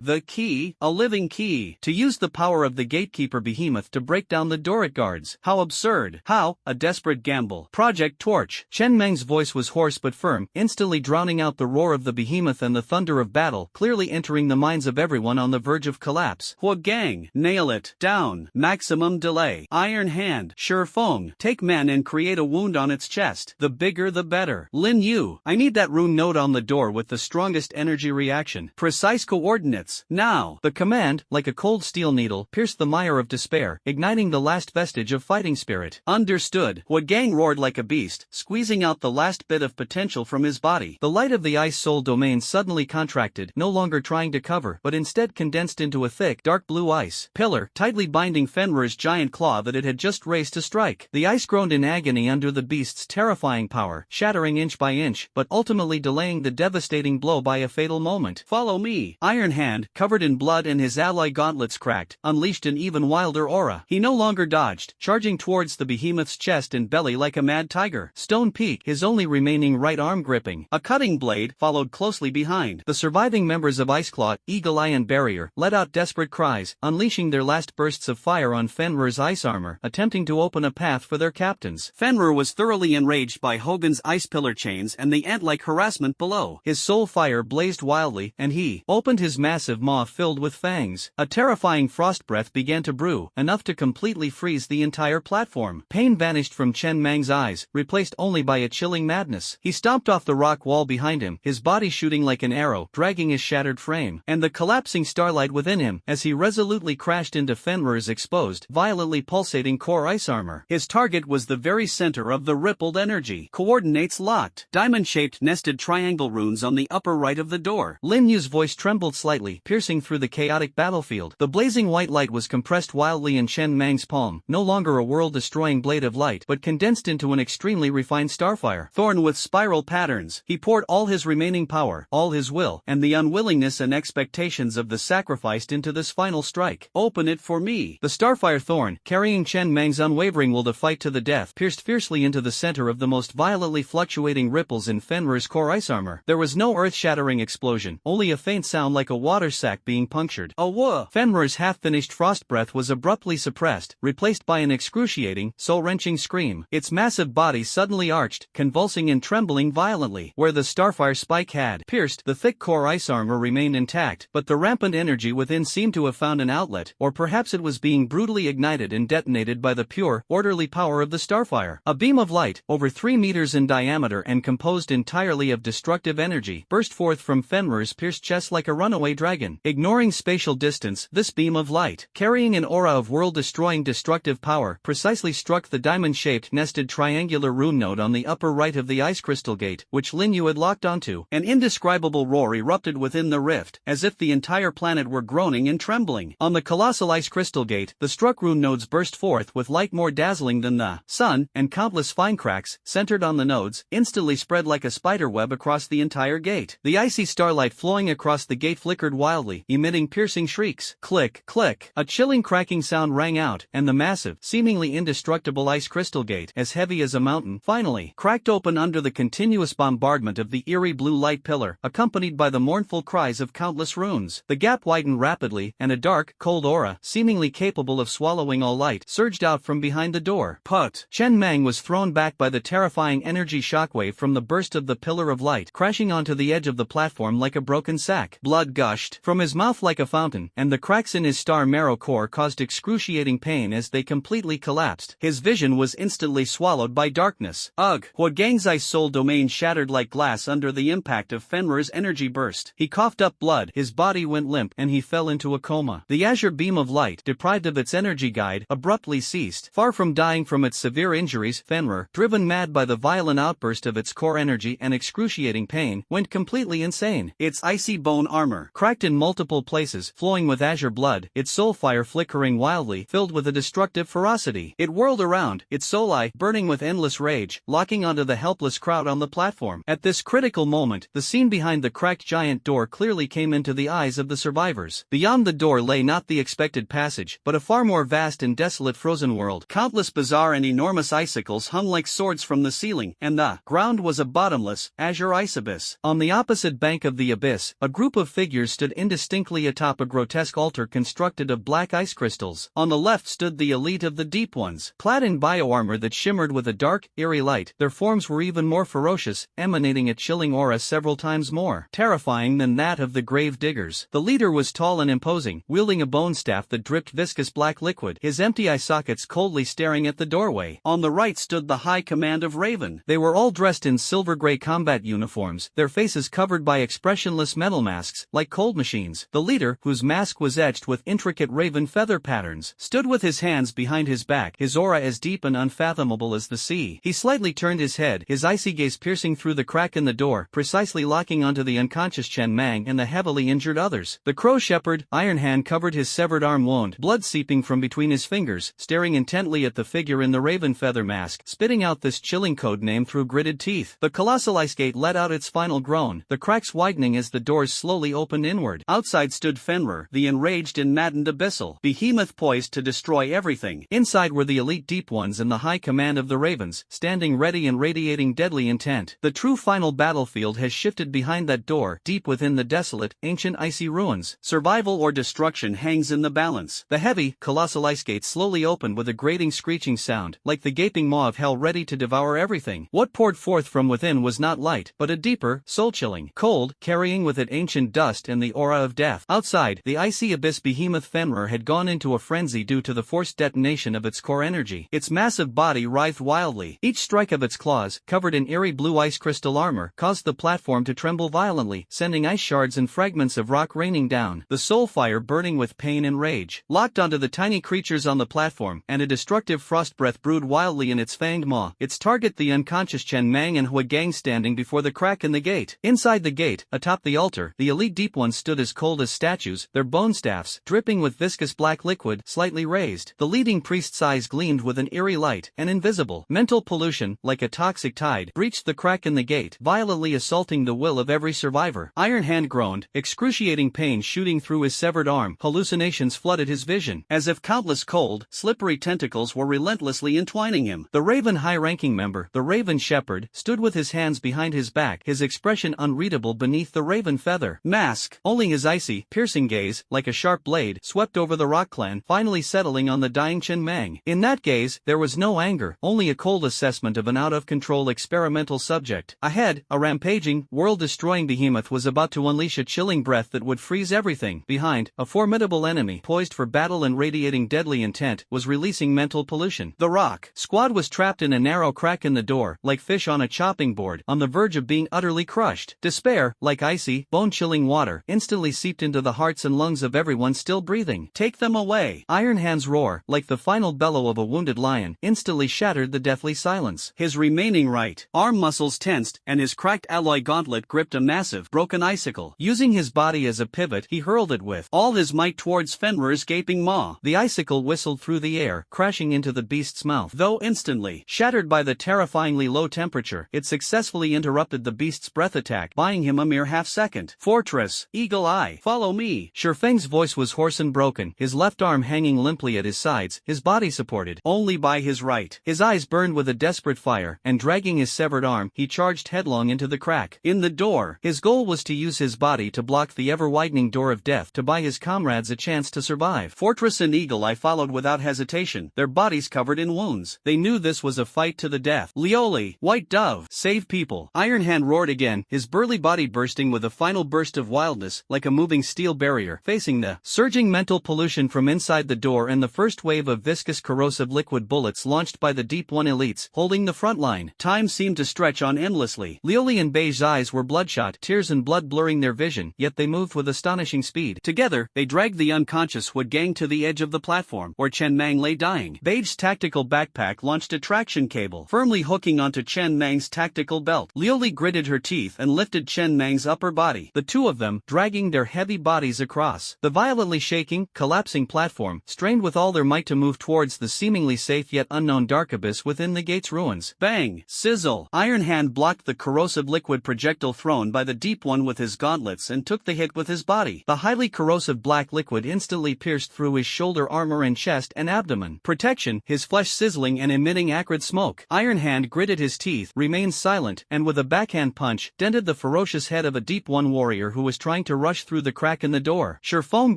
The key? A living key. To use the power of the gatekeeper behemoth to break down the door it guards. How absurd. How? A desperate gamble. Project Torch. Chen Mang's voice was hoarse but firm, instantly drowning out the roar of the behemoth and the thunder of battle, clearly entering the minds of everyone on the verge of collapse. Hua Gang. Nail it. Down. Maximum delay. Iron Hand. Shifeng. Take man and create a wound on its chest. The bigger the better. Lin Yu. I need that rune node on the door with the strongest energy reaction. Precise coordinates. Now. The command, like a cold steel needle, pierced the mire of despair, igniting the last vestige of fighting spirit. Understood. Hua Gang roared like a beast, squeezing out the last bit of potential from his body. The light of the ice soul domain suddenly contracted, no longer trying to cover, but instead condensed into a thick, dark blue ice pillar, tightly binding Fenrir's giant claw that it had just raised to strike. The ice groaned in agony under the beast's terrifying power, shattering inch by inch, but ultimately delaying the devastating blow by a fatal moment. Follow me. Iron Hand, covered in blood and his alloy gauntlets cracked, unleashed an even wilder aura. He no longer dodged, charging towards the behemoth's chest and belly like a mad tiger. Stone Peak, his only remaining right arm gripping. A cutting blade followed closely behind. The surviving members of Iceclaw, Eagle Eye and Barrier let out desperate cries, unleashing their last bursts of fire on Fenrir's ice armor, attempting to open a path for their captains. Fenrir was thoroughly enraged by Hogan's ice pillar chains and the ant-like harassment below. His soul fire blazed wildly, and he opened his massive maw filled with fangs. A terrifying frost breath began to brew, enough to completely freeze the entire platform. Pain vanished from Chen Mang's eyes, replaced only by a chilling madness. He stomped off the rock wall behind him, his body shooting like an arrow, dragging his shattered frame, and the collapsing starlight within him, as he resolutely crashed into Fenrir's exposed, violently pulsating core ice armor. His target was the very center of the rippled energy. Coordinates locked. Diamond-shaped nested triangle runes on the upper right of the door. Lin Yu's voice trembled slightly, piercing through the chaotic battlefield. The blazing white light was compressed wildly in Chen Mang's palm, no longer a world-destroying blade of light, but condensed into an extremely refined starfire. Thorn with spiral patterns. He poured all his remaining power, all his will, and the unwillingness and expectations of the sacrificed into this final strike. Open it for me. The starfire thorn, carrying Chen Mang's unwavering will to fight to the death, pierced fiercely into the center of the most violently fluctuating ripples in Fenrir's core ice armor. There was no earth-shattering explosion, only a faint sound like a water sack being punctured. A whoa! Fenrir's half-finished frost breath was abruptly suppressed, replaced by an excruciating, soul-wrenching scream. Its massive body suddenly arched, convulsing and trembling violently. Where the starfire spike had pierced, the thick core ice armor remained intact, but the rampant energy within seemed to have found an outlet, or perhaps it was being brutally ignited and detonated by the pure, orderly power of the starfire. A beam of light, over 3 meters in diameter and composed entirely of destructive energy, burst forth from Fenrir's pierced chest like a runaway dragon. Ignoring spatial distance, this beam of light, carrying an aura of world-destroying destructive power, precisely struck the diamond-shaped nested triangular rune node on the upper right of the ice crystal gate, which Lin Yu barbecue had locked onto. An indescribable roar erupted within the rift, as if the entire planet were groaning and trembling. On the colossal ice crystal gate, the struck rune nodes burst forth with light more dazzling than the sun, and countless fine cracks, centered on the nodes, instantly spread like a spider web across the entire gate. The icy starlight flowing across the gate flickered wildly, emitting piercing shrieks. Click, click. A chilling cracking sound rang out, and the massive, seemingly indestructible ice crystal gate, as heavy as a mountain, finally cracked open under the continuous bombardment of the eerie blue light pillar, accompanied by the mournful cries of countless runes. The gap widened rapidly, and a dark, cold aura, seemingly capable of swallowing all light, surged out from behind the door. Put! Chen Mang was thrown back by the terrifying energy shockwave from the burst of the pillar of light, crashing onto the edge of the platform like a broken sack. Blood gushed from his mouth like a fountain, and the cracks in his star marrow core caused excruciating pain as they completely collapsed. His vision was instantly swallowed by darkness. Ugh! Huagang's ice soul domain shattered like glass under the impact of Fenrir's energy burst. He coughed up blood, his body went limp, and he fell into a coma. The azure beam of light, deprived of its energy guide, abruptly ceased. Far from dying from its severe injuries, Fenrir, driven mad by the violent outburst of its core energy and excruciating pain, went completely insane. Its icy bone armor, cracked in multiple places, flowing with azure blood, its soul fire flickering wildly, filled with a destructive ferocity. It whirled around, its soul eye burning with endless rage, locking onto the helpless crowd on the platform. At this critical moment, the scene behind the cracked giant door clearly came into the eyes of the survivors. Beyond the door lay not the expected passage, but a far more vast and desolate frozen world. Countless bizarre and enormous icicles hung like swords from the ceiling, and the ground was a bottomless, azure ice abyss. On the opposite bank of the abyss, a group of figures stood indistinctly atop a grotesque altar constructed of black ice crystals. On the left stood the elite of the Deep Ones, clad in bioarmor that shimmered with a dark, eerie light. Their forms were even more ferocious, emanating a chilling aura several times more terrifying than that of the grave diggers. The leader was tall and imposing, wielding a bone staff that dripped viscous black liquid, his empty eye sockets coldly staring at the doorway. On the right stood the high command of Raven. They were all dressed in silver-gray combat uniforms, their faces covered by expressionless metal masks, like cold machines. The leader, whose mask was etched with intricate raven feather patterns, stood with his hands behind his back, his aura as deep and unfathomable as the sea. He slightly turned his head, his icy gaze piercing through the crack in the door, precisely locking onto the unconscious Chen Mang and the heavily injured others. The crow shepherd, Iron Hand, covered his severed arm wound, blood seeping from between his fingers, staring intently at the figure in the raven feather mask, spitting out this chilling code name through gritted teeth. The colossal ice gate let out its final groan, the cracks widening as the doors slowly opened inward. Outside stood Fenrir, the enraged and maddened abyssal behemoth poised to destroy everything. Inside were the elite Deep Ones and the high command of the Ravens, standing ready and radiating deadly intent. The true final battlefield has shifted behind that door, deep within the desolate, ancient icy ruins. Survival or destruction hangs in the balance. The heavy, colossal ice gate slowly opened with a grating screeching sound, like the gaping maw of hell ready to devour everything. What poured forth from within was not light, but a deeper, soul-chilling cold, carrying with it ancient dust and the aura of death. Outside, the icy abyss behemoth Fenrir had gone into a frenzy due to the forced detonation of its core energy. Its massive body writhed wildly. Each strike of its claws, covered in eerie blue ice crystal armor, caused the platform to tremble violently, sending ice shards and fragments of rock raining down, the soul fire burning with pain and rage. Locked onto the tiny creatures on the platform, and a destructive frost breath brewed wildly in its fanged maw, its target the unconscious Chen Mang and Huagang standing before the crack in the gate. Inside the gate, atop the altar, the elite Deep Ones stood as cold as statues, their bone staffs, dripping with viscous black liquid, slightly raised. The leading priest's eyes gleamed with an eerie light, and invisible mental pollution, like a toxic tide, breached the crack in the gate, violently assaulting the will of every survivor. Iron Hand groaned, excruciating pain shooting through his severed arm. Hallucinations flooded his vision, as if countless cold, slippery tentacles were relentlessly entwining him. The Raven high-ranking member, the Raven shepherd, stood with his hands behind his back, his expression unreadable beneath the raven feather mask. Only his icy, piercing gaze, like a sharp blade, swept over the rock clan, finally settling on the dying Chen Mang. In that gaze, there was no anger, only a cold assessment of an out-of-control experimental subject. Ahead, a rampaging, world-destroying behemoth was about to unleash a chilling breath that would freeze everything. Behind, a formidable enemy, poised for battle and radiating deadly intent, was releasing mental pollution. The Rock Squad was trapped in a narrow crack in the door, like fish on a chopping board, on the verge of being utterly crushed. Despair, like icy, bone-chilling water, instantly seeped into the hearts and lungs of everyone still breathing. Take them away! Iron Hand's roar, like the final bellow of a wounded lion, instantly shattered the deathly silence. His remaining right arm muscles tensed, and and his cracked alloy gauntlet gripped a massive, broken icicle. Using his body as a pivot, he hurled it with all his might towards Fenrir's gaping maw. The icicle whistled through the air, crashing into the beast's mouth. Though instantly shattered by the terrifyingly low temperature, it successfully interrupted the beast's breath attack, buying him a mere half-second. Fortress, Eagle Eye, follow me. Shifeng's voice was hoarse and broken, his left arm hanging limply at his sides, his body supported only by his right. His eyes burned with a desperate fire, and dragging his severed arm, he charged headlong into the crack. In the door, his goal was to use his body to block the ever-widening door of death to buy his comrades a chance to survive. Fortress and Eagle Eye followed without hesitation, their bodies covered in wounds. They knew this was a fight to the death. Lioli, White Dove, save people. Iron Hand roared again, his burly body bursting with a final burst of wildness, like a moving steel barrier, facing the surging mental pollution from inside the door and the first wave of viscous corrosive liquid bullets launched by the Deep One elites, holding the front line. Time seemed to stretch on endlessly. Lioli and Beige's eyes were bloodshot, tears and blood blurring their vision, yet they moved with astonishing speed. Together, they dragged the unconscious Wood Gang to the edge of the platform, where Chen Mang lay dying. Beige's tactical backpack launched a traction cable, firmly hooking onto Chen Mang's tactical belt. Lioli gritted her teeth and lifted Chen Mang's upper body, the two of them dragging their heavy bodies across the violently shaking, collapsing platform, strained with all their might to move towards the seemingly safe yet unknown dark abyss within the gate's ruins. Bang! Sizzle! Iron Hand blocked the corrosive liquid projectile thrown by the Deep One with his gauntlets and took the hit with his body. The highly corrosive black liquid instantly pierced through his shoulder armor and chest and abdomen. Protection, his flesh sizzling and emitting acrid smoke. Iron Hand gritted his teeth, remained silent, and with a backhand punch, dented the ferocious head of a Deep One warrior who was trying to rush through the crack in the door. Shifeng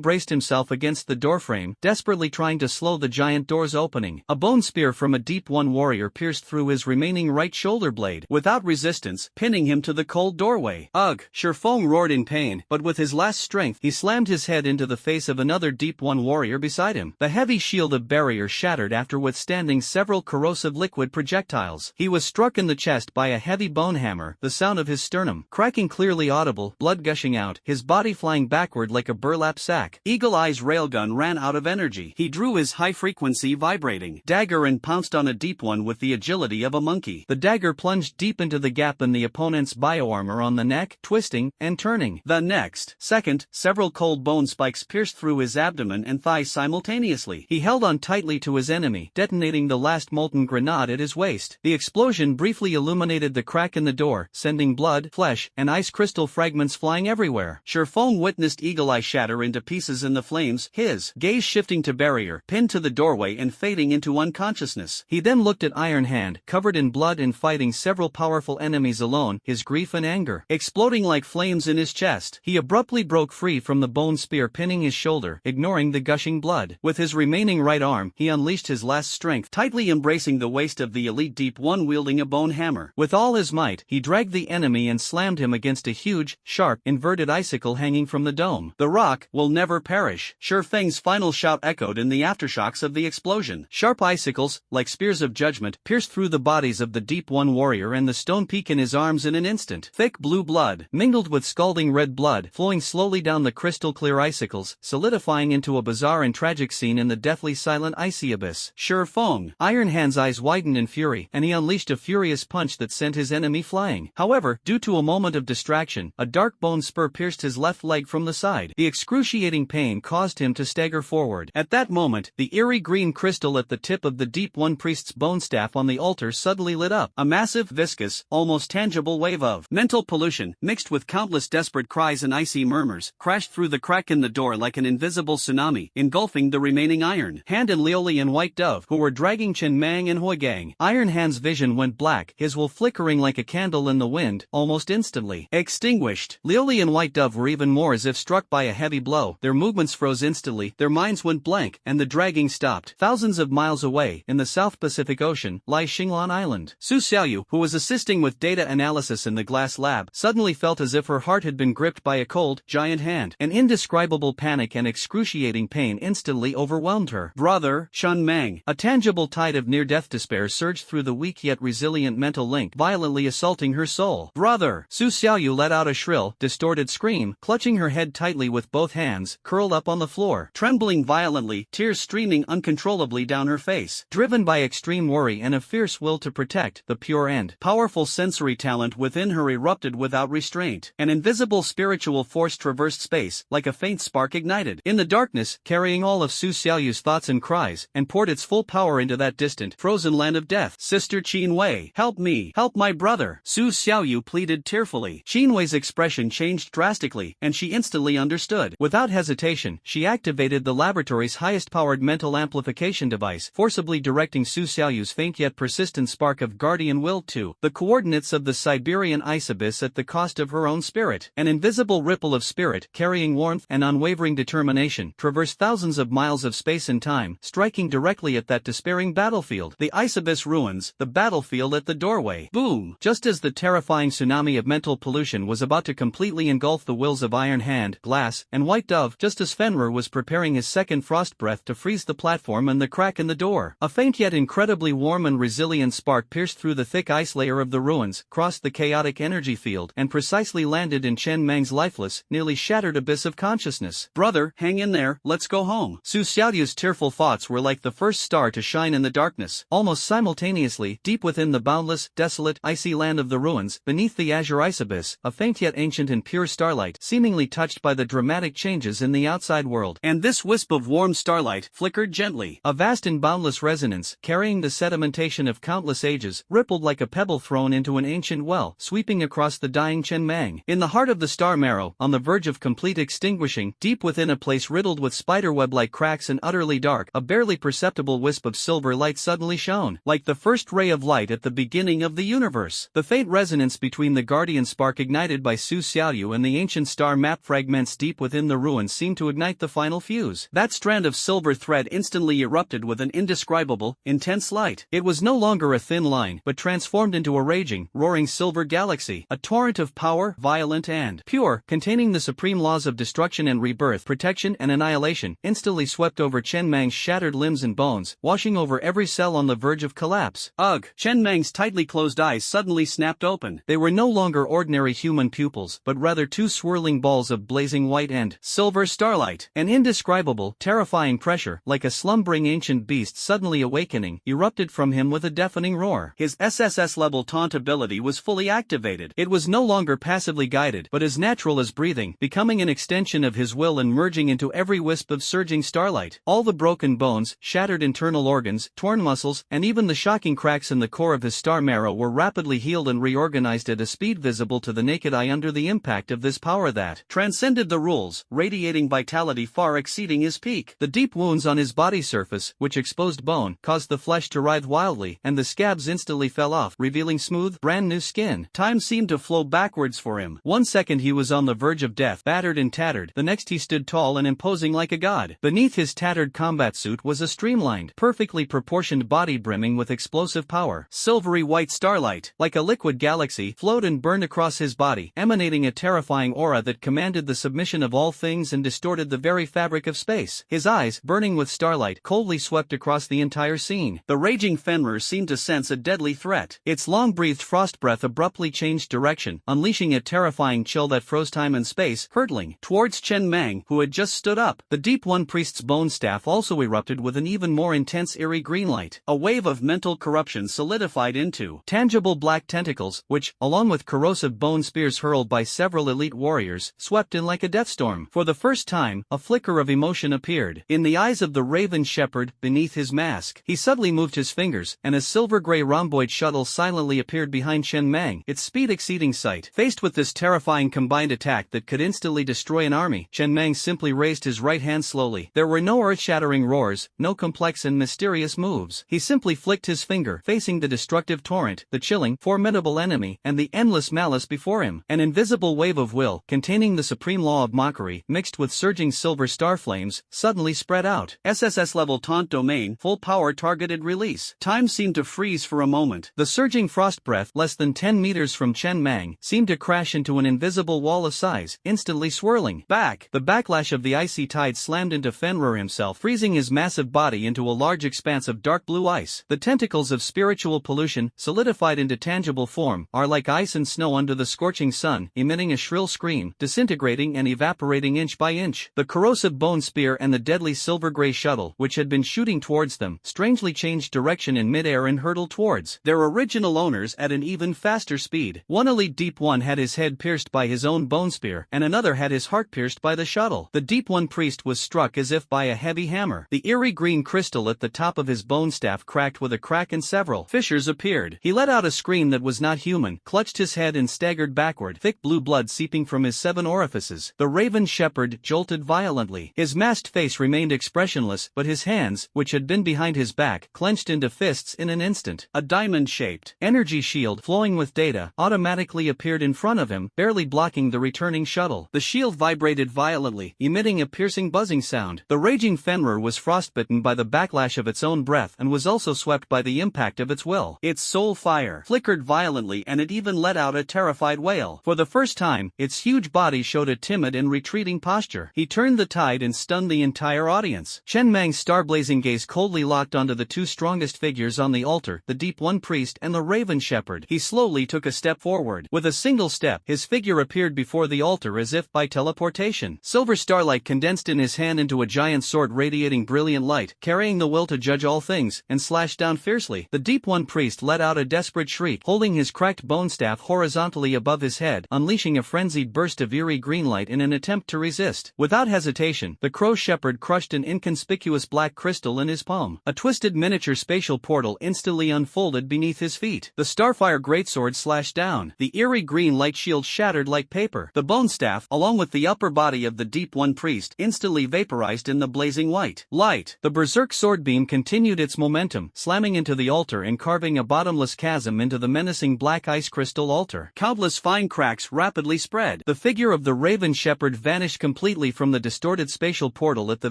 braced himself against the doorframe, desperately trying to slow the giant door's opening. A bone spear from a Deep One warrior pierced through his remaining right shoulder blade, without resistance, pinning him to the cold doorway. Ugh! Shifeng roared in pain, but with his last strength, he slammed his head into the face of another Deep One warrior beside him. The heavy shield of barrier shattered after withstanding several corrosive liquid projectiles. He was struck in the chest by a heavy bone hammer, the sound of his sternum cracking clearly audible, blood gushing out, his body flying backward like a burlap sack. Eagle Eye's railgun ran out of energy. He drew his high-frequency vibrating dagger and pounced on a Deep One with the agility of a monkey. The dagger plunged deep into the gap in the opponent's bioarmor on the neck, twisting and turning. The next second, several cold bone spikes pierced through his abdomen and thighs simultaneously. He held on tightly to his enemy, detonating the last molten grenade at his waist. The explosion briefly illuminated the crack in the door, sending blood, flesh, and ice crystal fragments flying everywhere. Shifeng witnessed Eagle Eye shatter into pieces in the flames, his gaze shifting to barrier, pinned to the doorway and fading into unconsciousness. He then looked at Iron Hand, covered in blood and fighting several powerful enemies alone, his grief and anger exploding like flames in his chest. He abruptly broke free from the bone spear pinning his shoulder, ignoring the gushing blood. With his remaining right arm, he unleashed his last strength, tightly embracing the waist of the elite Deep One wielding a bone hammer. With all his might, he dragged the enemy and slammed him against a huge, sharp, inverted icicle hanging from the dome. The rock will never perish. Shifeng's final shout echoed in the aftershocks of the explosion. Sharp icicles, like spears of judgment, pierced through the bodies of the Deep One warrior and the stone peak in his arms in an instant. Thick blue blood, mingled with scalding red blood, flowing slowly down the crystal-clear icicles, solidifying into a bizarre and tragic scene in the deathly silent icy abyss. Shifeng. Iron Hand's eyes widened in fury, and he unleashed a furious punch that sent his enemy flying. However, due to a moment of distraction, a dark bone spur pierced his left leg from the side. The excruciating pain caused him to stagger forward. At that moment, the eerie green crystal at the tip of the Deep One priest's bone staff on the altar suddenly lit up. A massive, viscous, almost tangible wave of mental pollution, mixed with countless desperate cries and icy murmurs, crashed through the crack in the door like an invisible tsunami, engulfing the remaining Iron Hand and Lioli and White Dove, who were dragging Chen Mang and Wood Gang. Iron Hand's vision went black, his will flickering like a candle in the wind, almost instantly extinguished. Lioli and White Dove were even more as if struck by a heavy blow. Their movements froze instantly, their minds went blank, and the dragging stopped. Thousands of miles away, in the South Pacific Ocean, lies Xinglan Island. Su Xiaoyu, who was assisting with data analysis in the glass lab, suddenly felt as if her heart had been gripped by a cold, giant hand. An indescribable panic and excruciating pain instantly overwhelmed her. Brother, Chen Mang. A tangible tide of near-death despair surged through the weak yet resilient mental link, violently assaulting her soul. Brother! Su Xiaoyu let out a shrill, distorted scream, clutching her head tightly with both hands, curled up on the floor. Trembling violently, tears streaming uncontrollably down her face. Driven by extreme worry and a fierce will to protect the pure and powerful sensory sensory talent within her erupted without restraint. An invisible spiritual force traversed space, like a faint spark ignited in the darkness, carrying all of Su Xiaoyu's thoughts and cries, and poured its full power into that distant, frozen land of death. Sister Qin Wei, help me, help my brother, Su Xiaoyu pleaded tearfully. Qin Wei's expression changed drastically, and she instantly understood. Without hesitation, she activated the laboratory's highest-powered mental amplification device, forcibly directing Su Xiaoyu's faint yet persistent spark of guardian will to the coordinates of the Siberian ice abyss at the cost of her own spirit. An invisible ripple of spirit, carrying warmth and unwavering determination, traversed thousands of miles of space and time, striking directly at that despairing battlefield. The ice abyss ruins, the battlefield at the doorway. Boom! Just as the terrifying tsunami of mental pollution was about to completely engulf the wills of Iron Hand, Glass, and White Dove, just as Fenrir was preparing his second frost breath to freeze the platform and the crack in the door, a faint yet incredibly warm and resilient spark pierced through the thick ice layer of the ruins, crossed the chaotic energy field, and precisely landed in Chen Mang's lifeless, nearly shattered abyss of consciousness. Brother, hang in there, let's go home. Su Xiaoyu's tearful thoughts were like the first star to shine in the darkness. Almost simultaneously, deep within the boundless, desolate, icy land of the ruins, beneath the azure ice abyss, a faint yet ancient and pure starlight, seemingly touched by the dramatic changes in the outside world. And this wisp of warm starlight flickered gently. A vast and boundless resonance, carrying the sedimentation of countless ages, rippled like a pebble thrown into an ancient well, sweeping across the dying Chen Mang. In the heart of the star marrow, on the verge of complete extinguishing, deep within a place riddled with spiderweb-like cracks and utterly dark, a barely perceptible wisp of silver light suddenly shone, like the first ray of light at the beginning of the universe. The faint resonance between the guardian spark ignited by Su Xiaoyu and the ancient star map fragments deep within the ruins seemed to ignite the final fuse. That strand of silver thread instantly erupted with an indescribable, intense light. It was no longer a thin line, but transformed into a raging, roaring silver galaxy, a torrent of power, violent and pure, containing the supreme laws of destruction and rebirth, protection and annihilation, instantly swept over Chen Mang's shattered limbs and bones, washing over every cell on the verge of collapse. Ugh! Chen Mang's tightly closed eyes suddenly snapped open. They were no longer ordinary human pupils, but rather two swirling balls of blazing white and silver starlight. An indescribable, terrifying pressure, like a slumbering ancient beast suddenly awakening, erupted from him with a deafening roar. His SSS-level taunt ability was fully activated. It was no longer passively guided, but as natural as breathing, becoming an extension of his will and merging into every wisp of surging starlight. All the broken bones, shattered internal organs, torn muscles, and even the shocking cracks in the core of his star marrow were rapidly healed and reorganized at a speed visible to the naked eye under the impact of this power that transcended the rules, radiating vitality far exceeding his peak. The deep wounds on his body surface, which exposed bone, caused the flesh to writhe wildly, and the scabs instantly fell off, revealing smooth, brand new skin. Time seemed to flow backwards for him. 1 second he was on the verge of death, battered and tattered. The next he stood tall and imposing like a god. Beneath his tattered combat suit was a streamlined, perfectly proportioned body brimming with explosive power. Silvery white starlight, like a liquid galaxy, flowed and burned across his body, emanating a terrifying aura that commanded the submission of all things and distorted the very fabric of space. His eyes, burning with starlight, coldly swept across the entire scene. The raging Fenrir seemed to sense a deadly threat. Its long-breathed frost breath abruptly changed direction, unleashing a terrifying chill that froze time and space, hurtling towards Chen Mang, who had just stood up. The Deep One Priest's bone staff also erupted with an even more intense eerie green light. A wave of mental corruption solidified into tangible black tentacles, which, along with corrosive bone spears hurled by several elite warriors, swept in like a death storm. For the first time, a flicker of emotion appeared in the eyes of the Raven Shepherd beneath his mask. He subtly moved his fingers, and a silver-gray rhomboid shuttle silently appeared behind Chen Mang, its speed exceeding sight. Faced with this terrifying combined attack that could instantly destroy an army, Chen Mang simply raised his right hand slowly. There were no earth-shattering roars, no complex and mysterious moves. He simply flicked his finger, facing the destructive torrent, the chilling, formidable enemy, and the endless malice before him. An invisible wave of will, containing the supreme law of mockery, mixed with surging silver star flames, suddenly spread out. SSS-level taunt domain, full power targeted release. Time seemed to freeze for a moment. The surging frost breath, less than 10 meters from Chen Mang, seemed to crash into an invisible wall of size, instantly swirling back. The backlash of the icy tide slammed into Fenrir himself, freezing his massive body into a large expanse of dark blue ice. The tentacles of spiritual pollution, solidified into tangible form, are like ice and snow under the scorching sun, emitting a shrill scream, disintegrating and evaporating inch by inch. The corrosive bone spear and the deadly silver-gray shuttle, which had been shooting towards them, strangely changed direction in midair and hurtled towards their original owners at an even faster speed. One elite Deep One had his head pierced by his own bone spear, and another had his heart pierced by the shuttle. The Deep One priest was struck as if by a heavy hammer. The eerie green crystal at the top of his bone staff cracked with a crack and several fissures appeared. He let out a scream that was not human, clutched his head and staggered backward, thick blue blood seeping from his 7 orifices. The raven shepherd jolted violently. His masked face remained expressionless, but his hands, which had been behind his back, clenched into fists in an instant. A diamond-shaped energy shield flowing with data automatically appeared in front of him, barely blocking the returning shuttle. The shield vibrated violently, emitting a piercing buzzing sound. The raging Fenrir was frostbitten by the backlash of its own breath and was also swept by the impact of its will. Its soul fire flickered violently and it even let out a terrified wail. For the first time, its huge body showed a timid and retreating posture. He turned the tide and stunned the entire audience. Chen Mang's star-blazing gaze coldly locked onto the two strongest figures on the altar, the Deep One priest and the Raven Shepherd. He slowly took a step forward. With a single step, his figure appeared before the altar as if by teleportation. Silver starlight condensed in his hand into a giant sword radiating brilliant light, carrying the will to judge all things, and slashed down fiercely. The Deep One priest let out a desperate shriek, holding his cracked bone staff horizontally above his head, unleashing a frenzied burst of eerie green light in an attempt to resist. Without hesitation, the Crow Shepherd crushed an inconspicuous black crystal in his palm. A twisted miniature spatial portal instantly unfolded beneath his feet. The Starfire greatsword slashed down. The eerie green light shield shattered like paper. The bone staff, along with the upper body of the Deep One priest, instantly vaporized in the blazing white light. The berserk sword beam continued its momentum, slamming into the altar and carving a bottomless chasm into the menacing black ice crystal altar. Countless fine cracks rapidly spread. The figure of the Raven Shepherd vanished completely from the distorted spatial portal at the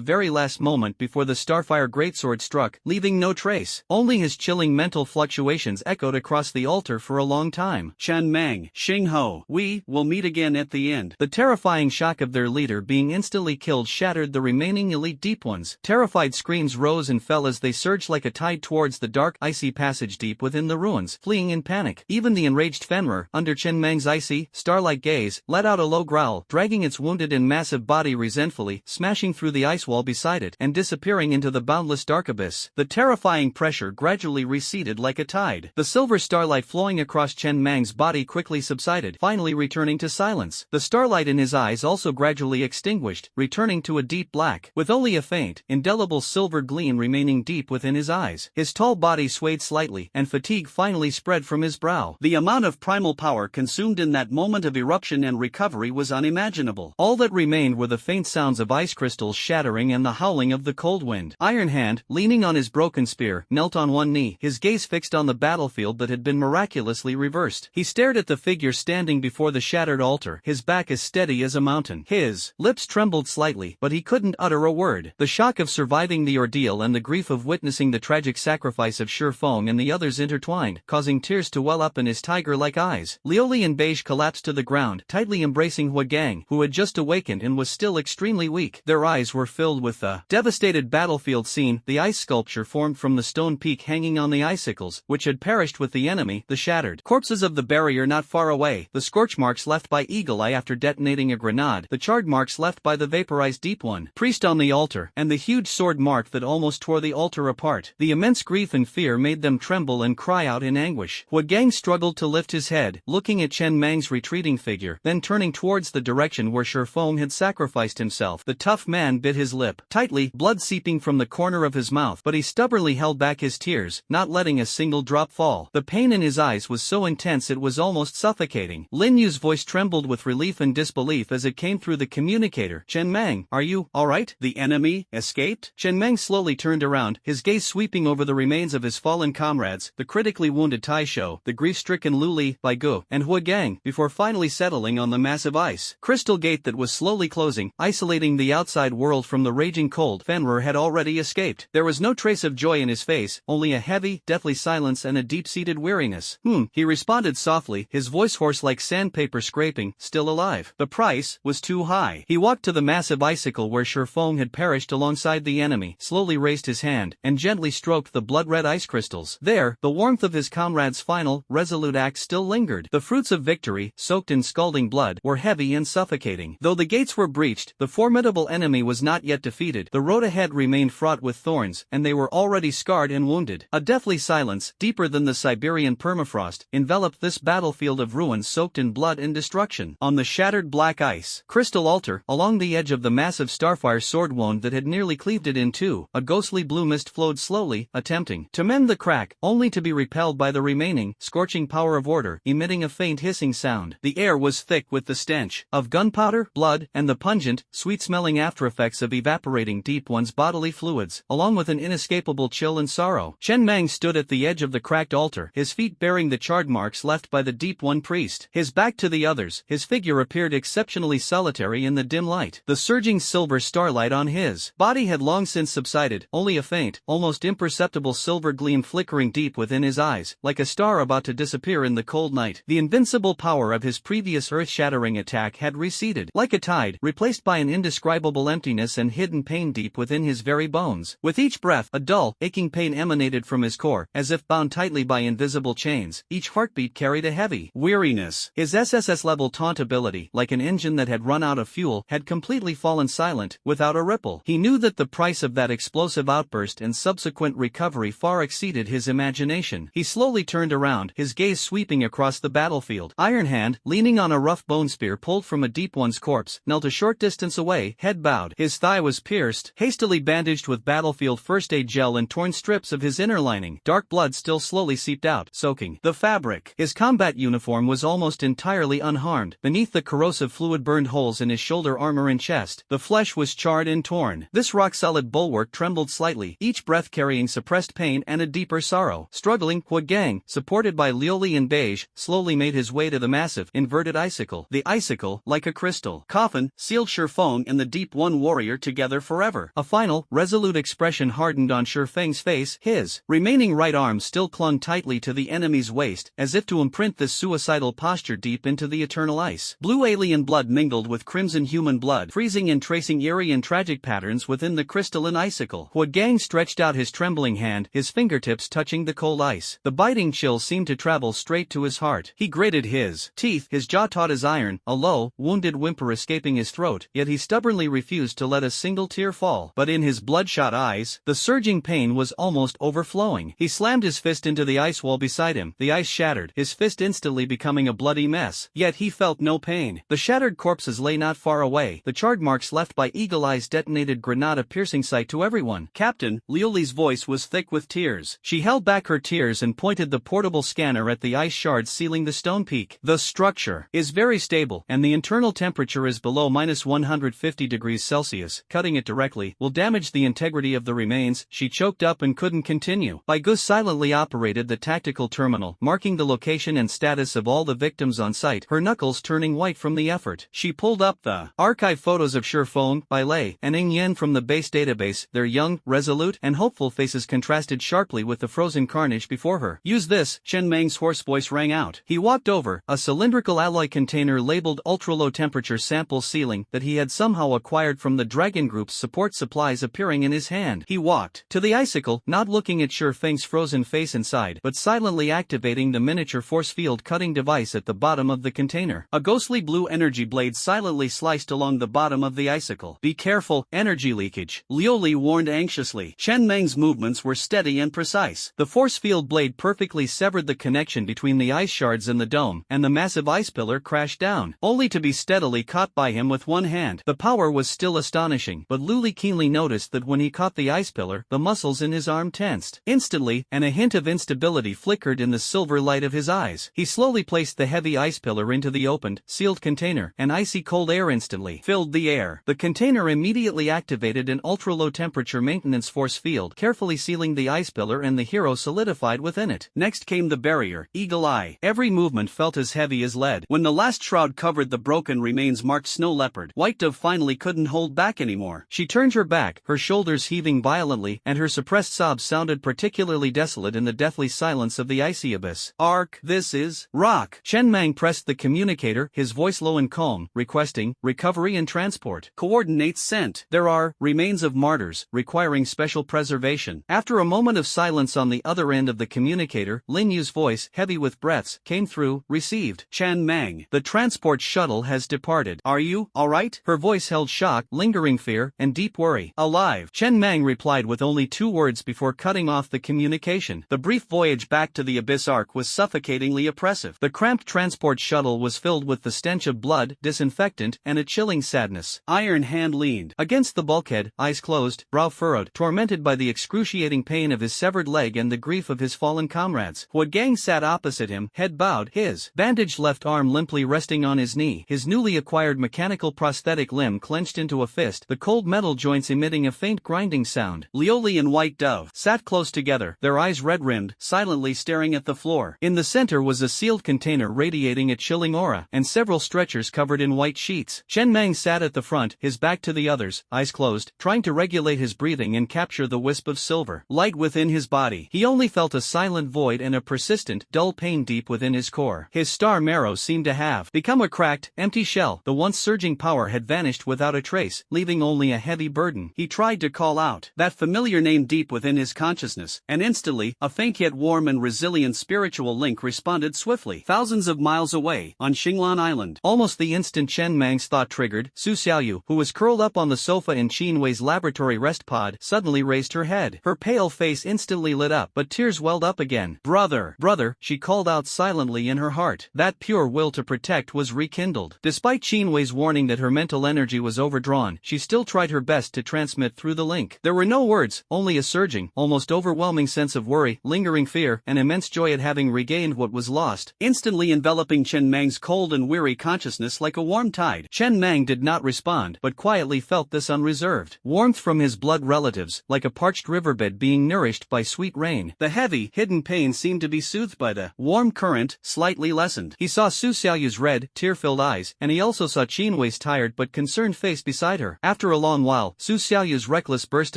very last moment before the Starfire greatsword struck, leaving no trace. Only his chilling mental fluctuations echoed across the altar for a long time. Chen Mang, Xing Ho, we will meet again at the end. The terrifying shock of their leader being instantly killed shattered the remaining elite Deep Ones. Terrified screams rose and fell as they surged like a tide towards the dark, icy passage deep within the ruins, fleeing in panic. Even the enraged Fenrir, under Chen Mang's icy, starlight gaze, let out a low growl, dragging its wounded and massive body resentfully, smashing through the ice wall beside it, and disappearing into the boundless dark abyss. The terrifying pressure gradually receded like a tide. The silver starlight flowing across Chen Mang's body quickly subsided, finally returning to silence. The starlight in his eyes also gradually extinguished, returning to a deep black, with only a faint, indelible silver gleam remaining deep within his eyes. His tall body swayed slightly, and fatigue finally spread from his brow. The amount of primal power consumed in that moment of eruption and recovery was unimaginable. All that remained were the faint sounds of ice crystals shattering and the howling of the cold wind. Iron Hand, leaning on his broken spear, knelt on one knee, his gaze fixed on the battlefield that had been miraculously reversed. He stared at the figure standing before the shattered altar, his back as steady as a mountain. His lips trembled slightly, but he couldn't utter a word. The shock of surviving the ordeal and the grief of witnessing the tragic sacrifice of Shi Feng and the others intertwined, causing tears to well up in his tiger-like eyes. Lioli and Beige collapsed to the ground, tightly embracing Hua Gang, who had just awakened and was still extremely weak. Their eyes were filled with the devastated battlefield scene, the ice sculpture formed from the stone peak hanging on the icicles, which had perished with the enemy, the shattered corpses of the barrier not far away, the scorch marks left by Eagle Eye after detonating a grenade, the charred marks left by the vaporized Deep One priest on the altar, and the huge sword mark that almost tore the altar apart. The immense grief and fear made them tremble and cry out in anguish. Hua Gang struggled to lift his head, looking at Chen Mang's retreating figure, then turning towards the direction where Shi Feng had sacrificed himself. The tough man bit his lip tightly, blood seeping from the corner of his mouth, but he stubbornly held back his tears, not letting a single drop fall. The pain in his eyes was so intense it was almost suffocating. Lin Yu's voice trembled with relief and disbelief as it came through the communicator. Chen Mang, are you alright? The enemy escaped? Chen Mang slowly turned around, his gaze sweeping over the remains of his fallen comrades, the critically wounded Taisho, the grief-stricken Luli, Baigu, and Hua Gang, before finally settling on the massive ice crystal gate that was slowly closing, isolating the outside world from the raging cold. Fenrir had already escaped. There was no trace of joy in his face, only a heavy, deathly silence and a deep-seated weariness. He responded softly, his voice hoarse like sandpaper scraping, still alive. The price was too high. He walked to the massive icicle where Shi Feng had perished alongside the enemy, slowly raised his hand, and gently stroked the blood-red ice crystals. There, the warmth of his comrade's final, resolute act still lingered. The fruits of victory, soaked in scalding blood, were heavy and suffocating. Though the gates were breached, the formidable enemy was not yet defeated. The road ahead remained fraught with thorns, and they were already scarred and wounded. A deathly silence, deeper than the Siberian permafrost, permafrost, enveloped this battlefield of ruins soaked in blood and destruction. On the shattered black ice, crystal altar, along the edge of the massive starfire sword wound that had nearly cleaved it in two, a ghostly blue mist flowed slowly, attempting to mend the crack, only to be repelled by the remaining, scorching power of order, emitting a faint hissing sound. The air was thick with the stench of gunpowder, blood, and the pungent, sweet-smelling aftereffects of evaporating deep one's bodily fluids, along with an inescapable chill and sorrow. Chen Mang stood at the edge of the cracked altar, his feet bearing the charred marks left by the Deep One priest. His back to the others, his figure appeared exceptionally solitary in the dim light. The surging silver starlight on his body had long since subsided, only a faint, almost imperceptible silver gleam flickering deep within his eyes, like a star about to disappear in the cold night. The invincible power of his previous earth-shattering attack had receded, like a tide, replaced by an indescribable emptiness and hidden pain deep within his very bones. With each breath, a dull, aching pain emanated from his core, as if bound tightly by invisible chains. Each heartbeat carried a heavy weariness. His SSS-level taunt ability, like an engine that had run out of fuel, had completely fallen silent, without a ripple. He knew that the price of that explosive outburst and subsequent recovery far exceeded his imagination. He slowly turned around, his gaze sweeping across the battlefield. Iron Hand, leaning on a rough bone spear pulled from a Deep One's corpse, knelt a short distance away, head bowed. His thigh was pierced, hastily bandaged with battlefield first aid gel and torn strips of his inner lining. Dark blood still slowly seeped out, soaking the fabric. His combat uniform was almost entirely unharmed. Beneath the corrosive fluid burned holes in his shoulder armor and chest, the flesh was charred and torn. This rock-solid bulwark trembled slightly, each breath carrying suppressed pain and a deeper sorrow. Struggling, Hua Gang, supported by Liuli and Beige, slowly made his way to the massive, inverted icicle. The icicle, like a crystal coffin, sealed Shifeng and the Deep One warrior together forever. A final, resolute expression hardened on Shifeng's face. His remaining right arm still clung tightly to the enemy's waist, as if to imprint this suicidal posture deep into the eternal ice. Blue alien blood mingled with crimson human blood, freezing and tracing eerie and tragic patterns within the crystalline icicle. Hua Gang stretched out his trembling hand, his fingertips touching the cold ice. The biting chill seemed to travel straight to his heart. He gritted his teeth, his jaw taut as iron, a low, wounded whimper escaping his throat, yet he stubbornly refused to let a single tear fall. But in his bloodshot eyes, the surging pain was almost overflowing. He slammed his fist into the ice wall beside him. The ice shattered, his fist instantly becoming a bloody mess. Yet he felt no pain. The shattered corpses lay not far away, the charred marks left by Eagle Eye's detonated grenade a piercing sight to everyone. Captain, Liuli's voice was thick with tears. She held back her tears and pointed the portable scanner at the ice shards sealing the stone peak. The structure is very stable, and the internal temperature is below -150 degrees Celsius. Cutting it directly will damage the integrity of the remains. She choked up and couldn't continue. Bai Gus silently operated the tactical terminal, marking the location and status of all the victims on site, her knuckles turning white from the effort. She pulled up the archive photos of Shifeng, Bai Lei, and Ing Yen from the base database. Their young, resolute, and hopeful faces contrasted sharply with the frozen carnage before her. Use this, Chen Mang's hoarse voice rang out. He walked over, a cylindrical alloy container labeled ultra-low temperature sample sealing that he had somehow acquired from the Dragon Group's support supplies appearing in his hand. He walked to the icicle, not looking at Shifeng's frozen face inside, but silently activating the miniature force field cutting device at the bottom of the container. A ghostly blue energy blade silently sliced along the bottom of the icicle. Be careful, energy leakage, Liuli warned anxiously. Chen Mang's movements were steady and precise. The force field blade perfectly severed the connection between the ice shards and the dome, and the massive ice pillar crashed down, only to be steadily caught by him with one hand. The power was still astonishing, but Liuli keenly noticed that when he caught the ice pillar, the muscles in his arm tensed instantly, and a hint of instability flickered in the silver light of his eyes. He slowly placed the heavy ice pillar into the opened, sealed container, and icy cold air instantly filled the air. The container immediately activated an ultra-low temperature maintenance force field, carefully sealing the ice pillar, and the hero solidified within it. Next came the barrier, Eagle Eye. Every movement felt as heavy as lead. When the last shroud covered the broken remains marked Snow Leopard, White Dove finally couldn't hold back anymore. She turned her back, her shoulders heaving violently, and her suppressed sobs sounded particularly desolate in the deathly silence of the icy abyss. Ark, this is rock. Chen Mang pressed the communicator, his voice low and calm, requesting recovery and transport. Coordinates sent. There are remains of martyrs, requiring special preservation. After a moment of silence on the other end of the communicator, Lin Yu's voice, heavy with breaths, came through. Received. Chen Mang. The transport shuttle has departed. Are you alright? Her voice held shock, lingering fear, and deep worry. Alive. Chen Mang replied with only 2 words before cutting off the communication. The brief voyage back to the abyss Abyss arc was suffocatingly oppressive. The cramped transport shuttle was filled with the stench of blood, disinfectant, and a chilling sadness. Iron Hand leaned against the bulkhead, eyes closed, brow furrowed, tormented by the excruciating pain of his severed leg and the grief of his fallen comrades. Hua Gang sat opposite him, head bowed, his bandaged left arm limply resting on his knee, his newly acquired mechanical prosthetic limb clenched into a fist, the cold metal joints emitting a faint grinding sound. Lioli and White Dove sat close together, their eyes red-rimmed, silently staring at the floor. In the center was a sealed container radiating a chilling aura, and several stretchers covered in white sheets. Chen Mang sat at the front, his back to the others, eyes closed, trying to regulate his breathing and capture the wisp of silver light within his body. He only felt a silent void and a persistent, dull pain deep within his core. His star marrow seemed to have become a cracked, empty shell. The once surging power had vanished without a trace, leaving only a heavy burden. He tried to call out that familiar name deep within his consciousness, and instantly, a faint yet warm and resilient spiritual link responded swiftly. Thousands of miles away, on Xinglan Island. Almost the instant Chen Mang's thought triggered, Su Xiaoyu, who was curled up on the sofa in Qin Wei's laboratory rest pod, suddenly raised her head. Her pale face instantly lit up, but tears welled up again. Brother, brother, she called out silently in her heart. That pure will to protect was rekindled. Despite Qin Wei's warning that her mental energy was overdrawn, she still tried her best to transmit through the link. There were no words, only a surging, almost overwhelming sense of worry, lingering fear, and immense joy at having regained what was lost, instantly enveloping Chen Mang's cold and weary consciousness like a warm tide. Chen Mang did not respond, but quietly felt this unreserved warmth from his blood relatives, like a parched riverbed being nourished by sweet rain. The heavy, hidden pain seemed to be soothed by the warm current, slightly lessened. He saw Su Xiaoyu's red, tear-filled eyes, and he also saw Qin Wei's tired but concerned face beside her. After a long while, Su Xiaoyu's reckless burst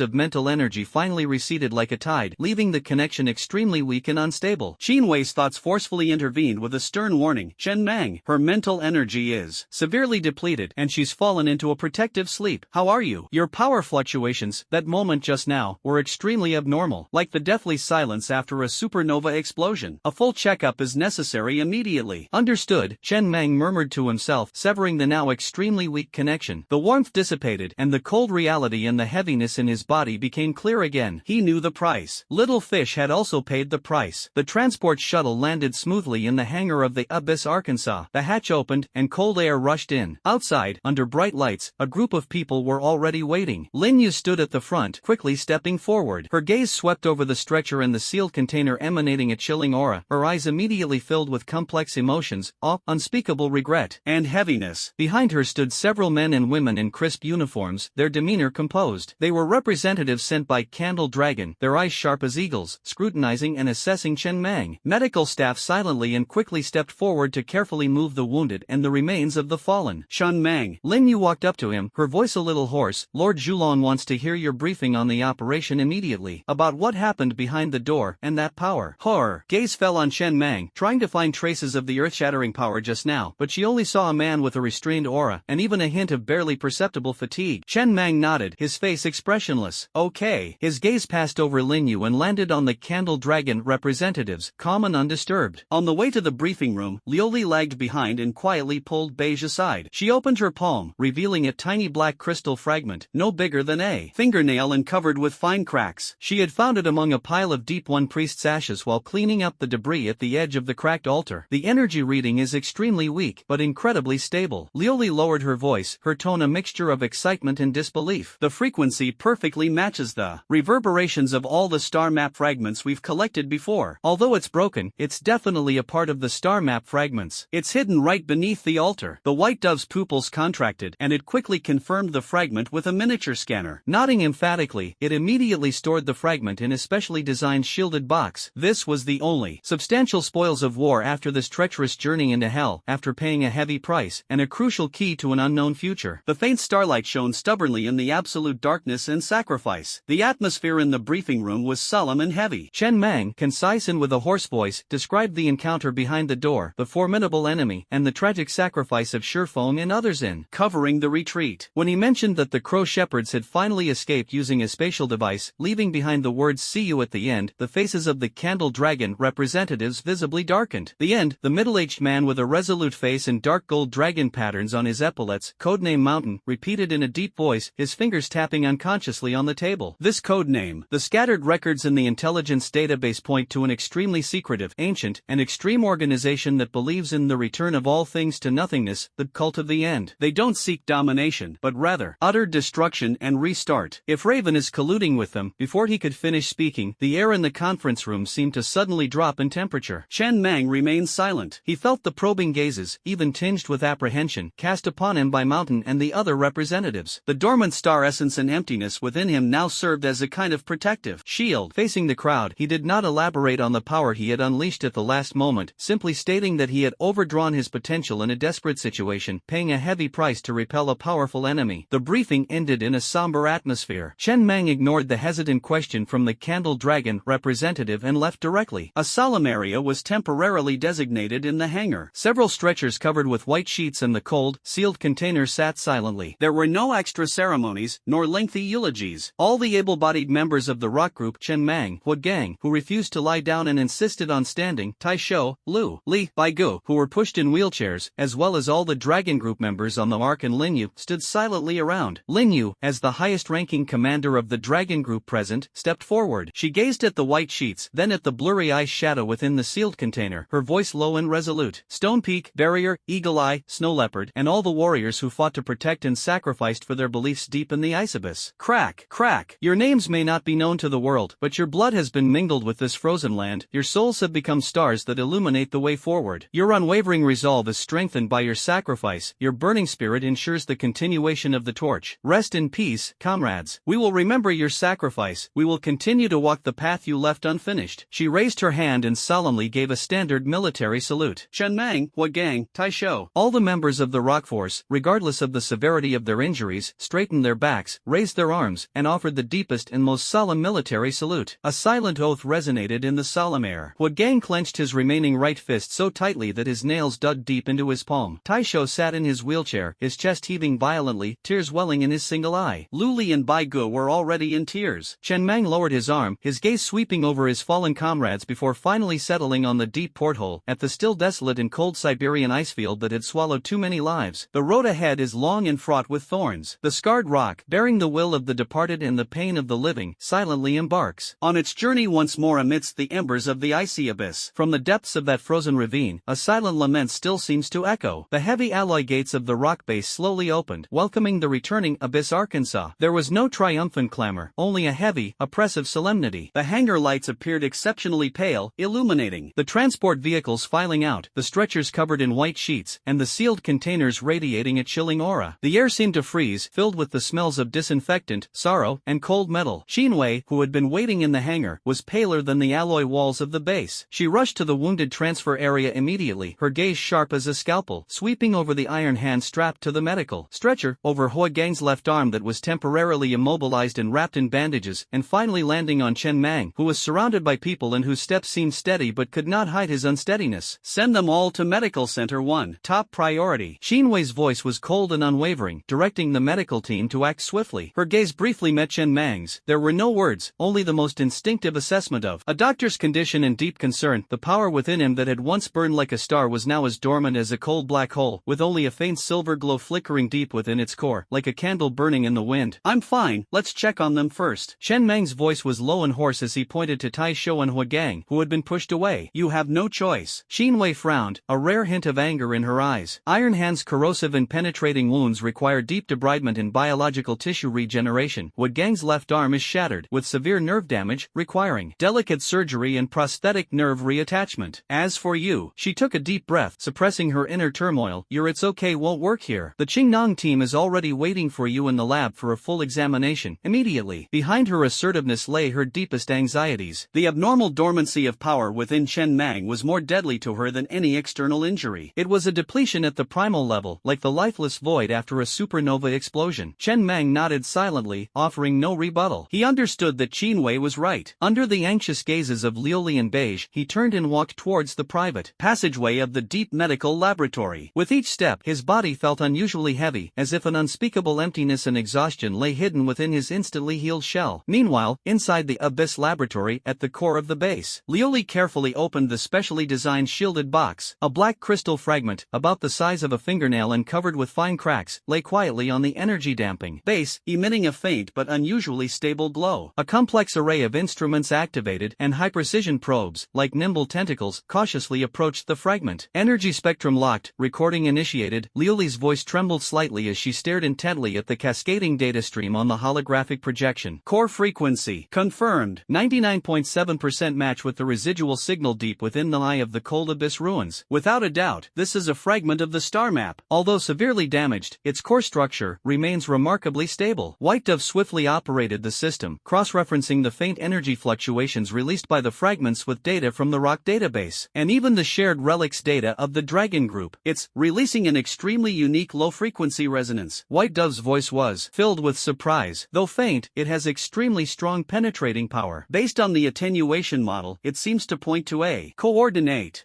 of mental energy finally receded like a tide, leaving the connection extremely weak and unstable. Qin Wei's thoughts forcefully intervened with a stern warning. Chen Mang, her mental energy is severely depleted, and she's fallen into a protective sleep. How are you? Your power fluctuations, that moment just now, were extremely abnormal, like the deathly silence after a supernova explosion. A full checkup is necessary immediately. Understood, Chen Mang murmured to himself, severing the now extremely weak connection. The warmth dissipated, and the cold reality and the heaviness in his body became clear again. He knew the price. Little Fish had also paid the price. The transport shuttle landed smoothly in the hangar of the Abyss, Arkansas. The hatch opened, and cold air rushed in. Outside, under bright lights, a group of people were already waiting. Lin Yu stood at the front, quickly stepping forward. Her gaze swept over the stretcher and the sealed container emanating a chilling aura, her eyes immediately filled with complex emotions, awe, unspeakable regret, and heaviness. Behind her stood several men and women in crisp uniforms, their demeanor composed. They were representatives sent by Candle Dragon, their eyes sharp as eagles, scrutinizing and assessing Chen Mang. Medical staff silently and quickly stepped forward to carefully move the wounded and the remains of the fallen. Chen Mang. Lin Yu walked up to him, her voice a little hoarse. Lord Zhulong wants to hear your briefing on the operation immediately, about what happened behind the door, and that power. Horror. Gaze fell on Chen Mang, trying to find traces of the earth-shattering power just now, but she only saw a man with a restrained aura, and even a hint of barely perceptible fatigue. Chen Mang nodded, his face expressionless. Okay. His gaze passed over Lin Yu and landed on the Candle Dragon representatives, calm and undisturbed. On the way to the briefing room, Lioli lagged behind and quietly pulled Beige aside. She opened her palm, revealing a tiny black crystal fragment, no bigger than a fingernail and covered with fine cracks. She had found it among a pile of Deep One priest's ashes while cleaning up the debris at the edge of the cracked altar. The energy reading is extremely weak, but incredibly stable. Lioli lowered her voice, her tone a mixture of excitement and disbelief. The frequency perfectly matches the reverberations of all the star map fragments we've collected before. Although it's broken, it's definitely a part of the star map fragments. It's hidden right beneath the altar. The White Dove's pupils contracted, and it quickly confirmed the fragment with a miniature scanner. Nodding emphatically, it immediately stored the fragment in a specially designed shielded box. This was the only substantial spoils of war after this treacherous journey into hell, after paying a heavy price, and a crucial key to an unknown future. The faint starlight shone stubbornly in the absolute darkness and sacrifice. The atmosphere in the briefing room was solemn and heavy. Chen Mang, concise and with a hoarse voice, described the encounter behind the door, the formidable enemy, and the tragic sacrifice of Shifeng and others in covering the retreat. When he mentioned that the Crow Shepherds had finally escaped using a spatial device, leaving behind the words "see you" at the end, the faces of the Candle Dragon representatives visibly darkened. The end, the middle-aged man with a resolute face and dark gold dragon patterns on his epaulets, codename Mountain, repeated in a deep voice, his fingers tapping unconsciously on the table. This codename, the scattered records in the intelligence database point to an extremely extremely secretive, ancient, and extreme organization that believes in the return of all things to nothingness, the cult of the end. They don't seek domination, but rather utter destruction and restart. If Raven is colluding with them, before he could finish speaking, the air in the conference room seemed to suddenly drop in temperature. Chen Mang remained silent. He felt the probing gazes, even tinged with apprehension, cast upon him by Mountain and the other representatives. The dormant star essence and emptiness within him now served as a kind of protective shield. Facing the crowd, he did not elaborate on the power he had unleashed at the last moment, simply stating that he had overdrawn his potential in a desperate situation, paying a heavy price to repel a powerful enemy. The briefing ended in a somber atmosphere. Chen Mang ignored the hesitant question from the Candle Dragon representative and left directly. A solemn area was temporarily designated in the hangar. Several stretchers covered with white sheets and the cold, sealed container sat silently. There were no extra ceremonies, nor lengthy eulogies. All the able-bodied members of the rock group Chen Mang, Hua Gang, who refused to lie down and insisted on standing, Tai Shou, Lu, Li, Baigu, who were pushed in wheelchairs, as well as all the Dragon Group members on the Mark and Lin Yu, stood silently around. Lin Yu, as the highest-ranking commander of the Dragon Group present, stepped forward. She gazed at the white sheets, then at the blurry ice shadow within the sealed container, her voice low and resolute. Stone Peak, Barrier, Eagle Eye, Snow Leopard, and all the warriors who fought to protect and sacrificed for their beliefs deep in the ice abyss. Crack, crack. Your names may not be known to the world, but your blood has been mingled with this frozen land. Your souls have become stars that illuminate the way forward. Your unwavering resolve is strengthened by your sacrifice. Your burning spirit ensures the continuation of the torch. Rest in peace, comrades. We will remember your sacrifice. We will continue to walk the path you left unfinished. She raised her hand and solemnly gave a standard military salute. Chen Mang, Hua Gang, Tai Shou. All the members of the Rock Force, regardless of the severity of their injuries, straightened their backs, raised their arms, and offered the deepest and most solemn military salute. A silent oath resonated in the solemn air. Hua Gang clenched his remaining right fist so tightly that his nails dug deep into his palm. Tai Shou sat in his wheelchair, his chest heaving violently, tears welling in his single eye. Lu Li and Baigu were already in tears. Chen Mang lowered his arm, his gaze sweeping over his fallen comrades before finally settling on the deep porthole, at the still desolate and cold Siberian icefield that had swallowed too many lives. The road ahead is long and fraught with thorns. The scarred rock, bearing the will of the departed and the pain of the living, silently embarks on its journey once more amidst the embers of the icy abyss. From the depths of that frozen ravine, a silent lament still seems to echo. The heavy alloy gates of the rock base slowly opened, welcoming the returning Abyss Arkansas. There was no triumphant clamor, only a heavy, oppressive solemnity. The hangar lights appeared exceptionally pale, illuminating the transport vehicles filing out, the stretchers covered in white sheets, and the sealed containers radiating a chilling aura. The air seemed to freeze, filled with the smells of disinfectant, sorrow, and cold metal. Xinwei, who had been waiting in the hangar, was paler than the alloy walls of the base. She rushed to the wounded transfer area immediately, her gaze sharp as a scalpel, sweeping over the iron hand strapped to the medical stretcher, over Hua Gang's left arm that was temporarily immobilized and wrapped in bandages, and finally landing on Chen Mang, who was surrounded by people and whose steps seemed steady but could not hide his unsteadiness. Send them all to Medical Center 1. Top priority. Xinwei's voice was cold and unwavering, directing the medical team to act swiftly. Her gaze briefly met Chen Mang's. There were no words, only the most instinctive assessment of a doctor's condition and deep concern. The power within him that had once burned like a star was now as dormant as a cold black hole, with only a faint silver glow flickering deep within its core, like a candle burning in the wind. I'm fine, let's check on them first. Chen Mang's voice was low and hoarse as he pointed to Tai Shou and Hua Gang, who had been pushed away. You have no choice. Xinwei frowned, a rare hint of anger in her eyes. Iron Hand's corrosive and penetrating wounds require deep debridement and biological tissue regeneration. Hua Gang's left arm is shattered, with severe nerve damage, requiring delicate surgery and prosthetic nerve reattachment. As for you, she took a deep breath, suppressing her inner turmoil. Your it's okay won't work here. The Qingnong team is already waiting for you in the lab for a full examination. Immediately. Behind her assertiveness lay her deepest anxieties. The abnormal dormancy of power within Chen Mang was more deadly to her than any external injury. It was a depletion at the primal level, like the lifeless void after a supernova explosion. Chen Mang nodded silently, offering no rebuttal. He understood that Xinwei was right. Under the anxious gazes of Liuli and Beige, he turned and walked towards the private passageway of the deep medical laboratory. With each step, his body felt unusually heavy, as if an unspeakable emptiness and exhaustion lay hidden within his instantly healed shell. Meanwhile, inside the Abyss laboratory at the core of the base, Liuli carefully opened the specially designed shielded box. A black crystal fragment, about the size of a fingernail and covered with fine cracks, lay quietly on the energy-damping base, emitting a faint but unusually stable glow. A complex array of instruments activated, and high-precision precision probes, like nimble tentacles, cautiously approached the fragment. Energy spectrum locked, recording initiated. Liuli's voice trembled slightly as she stared intently at the cascading data stream on the holographic projection. Core frequency confirmed. 99.7% match with the residual signal deep within the eye of the cold abyss ruins. Without a doubt, this is a fragment of the star map. Although severely damaged, its core structure remains remarkably stable. White Dove swiftly operated the system, cross-referencing the faint energy fluctuations released by the fragments with data from the rock database, and even the shared relics data of the Dragon Group. It's releasing an extremely unique low-frequency resonance. White Dove's voice was filled with surprise. Though faint, it has extremely strong penetrating power. Based on the attenuation model, it seems to point to a coordinate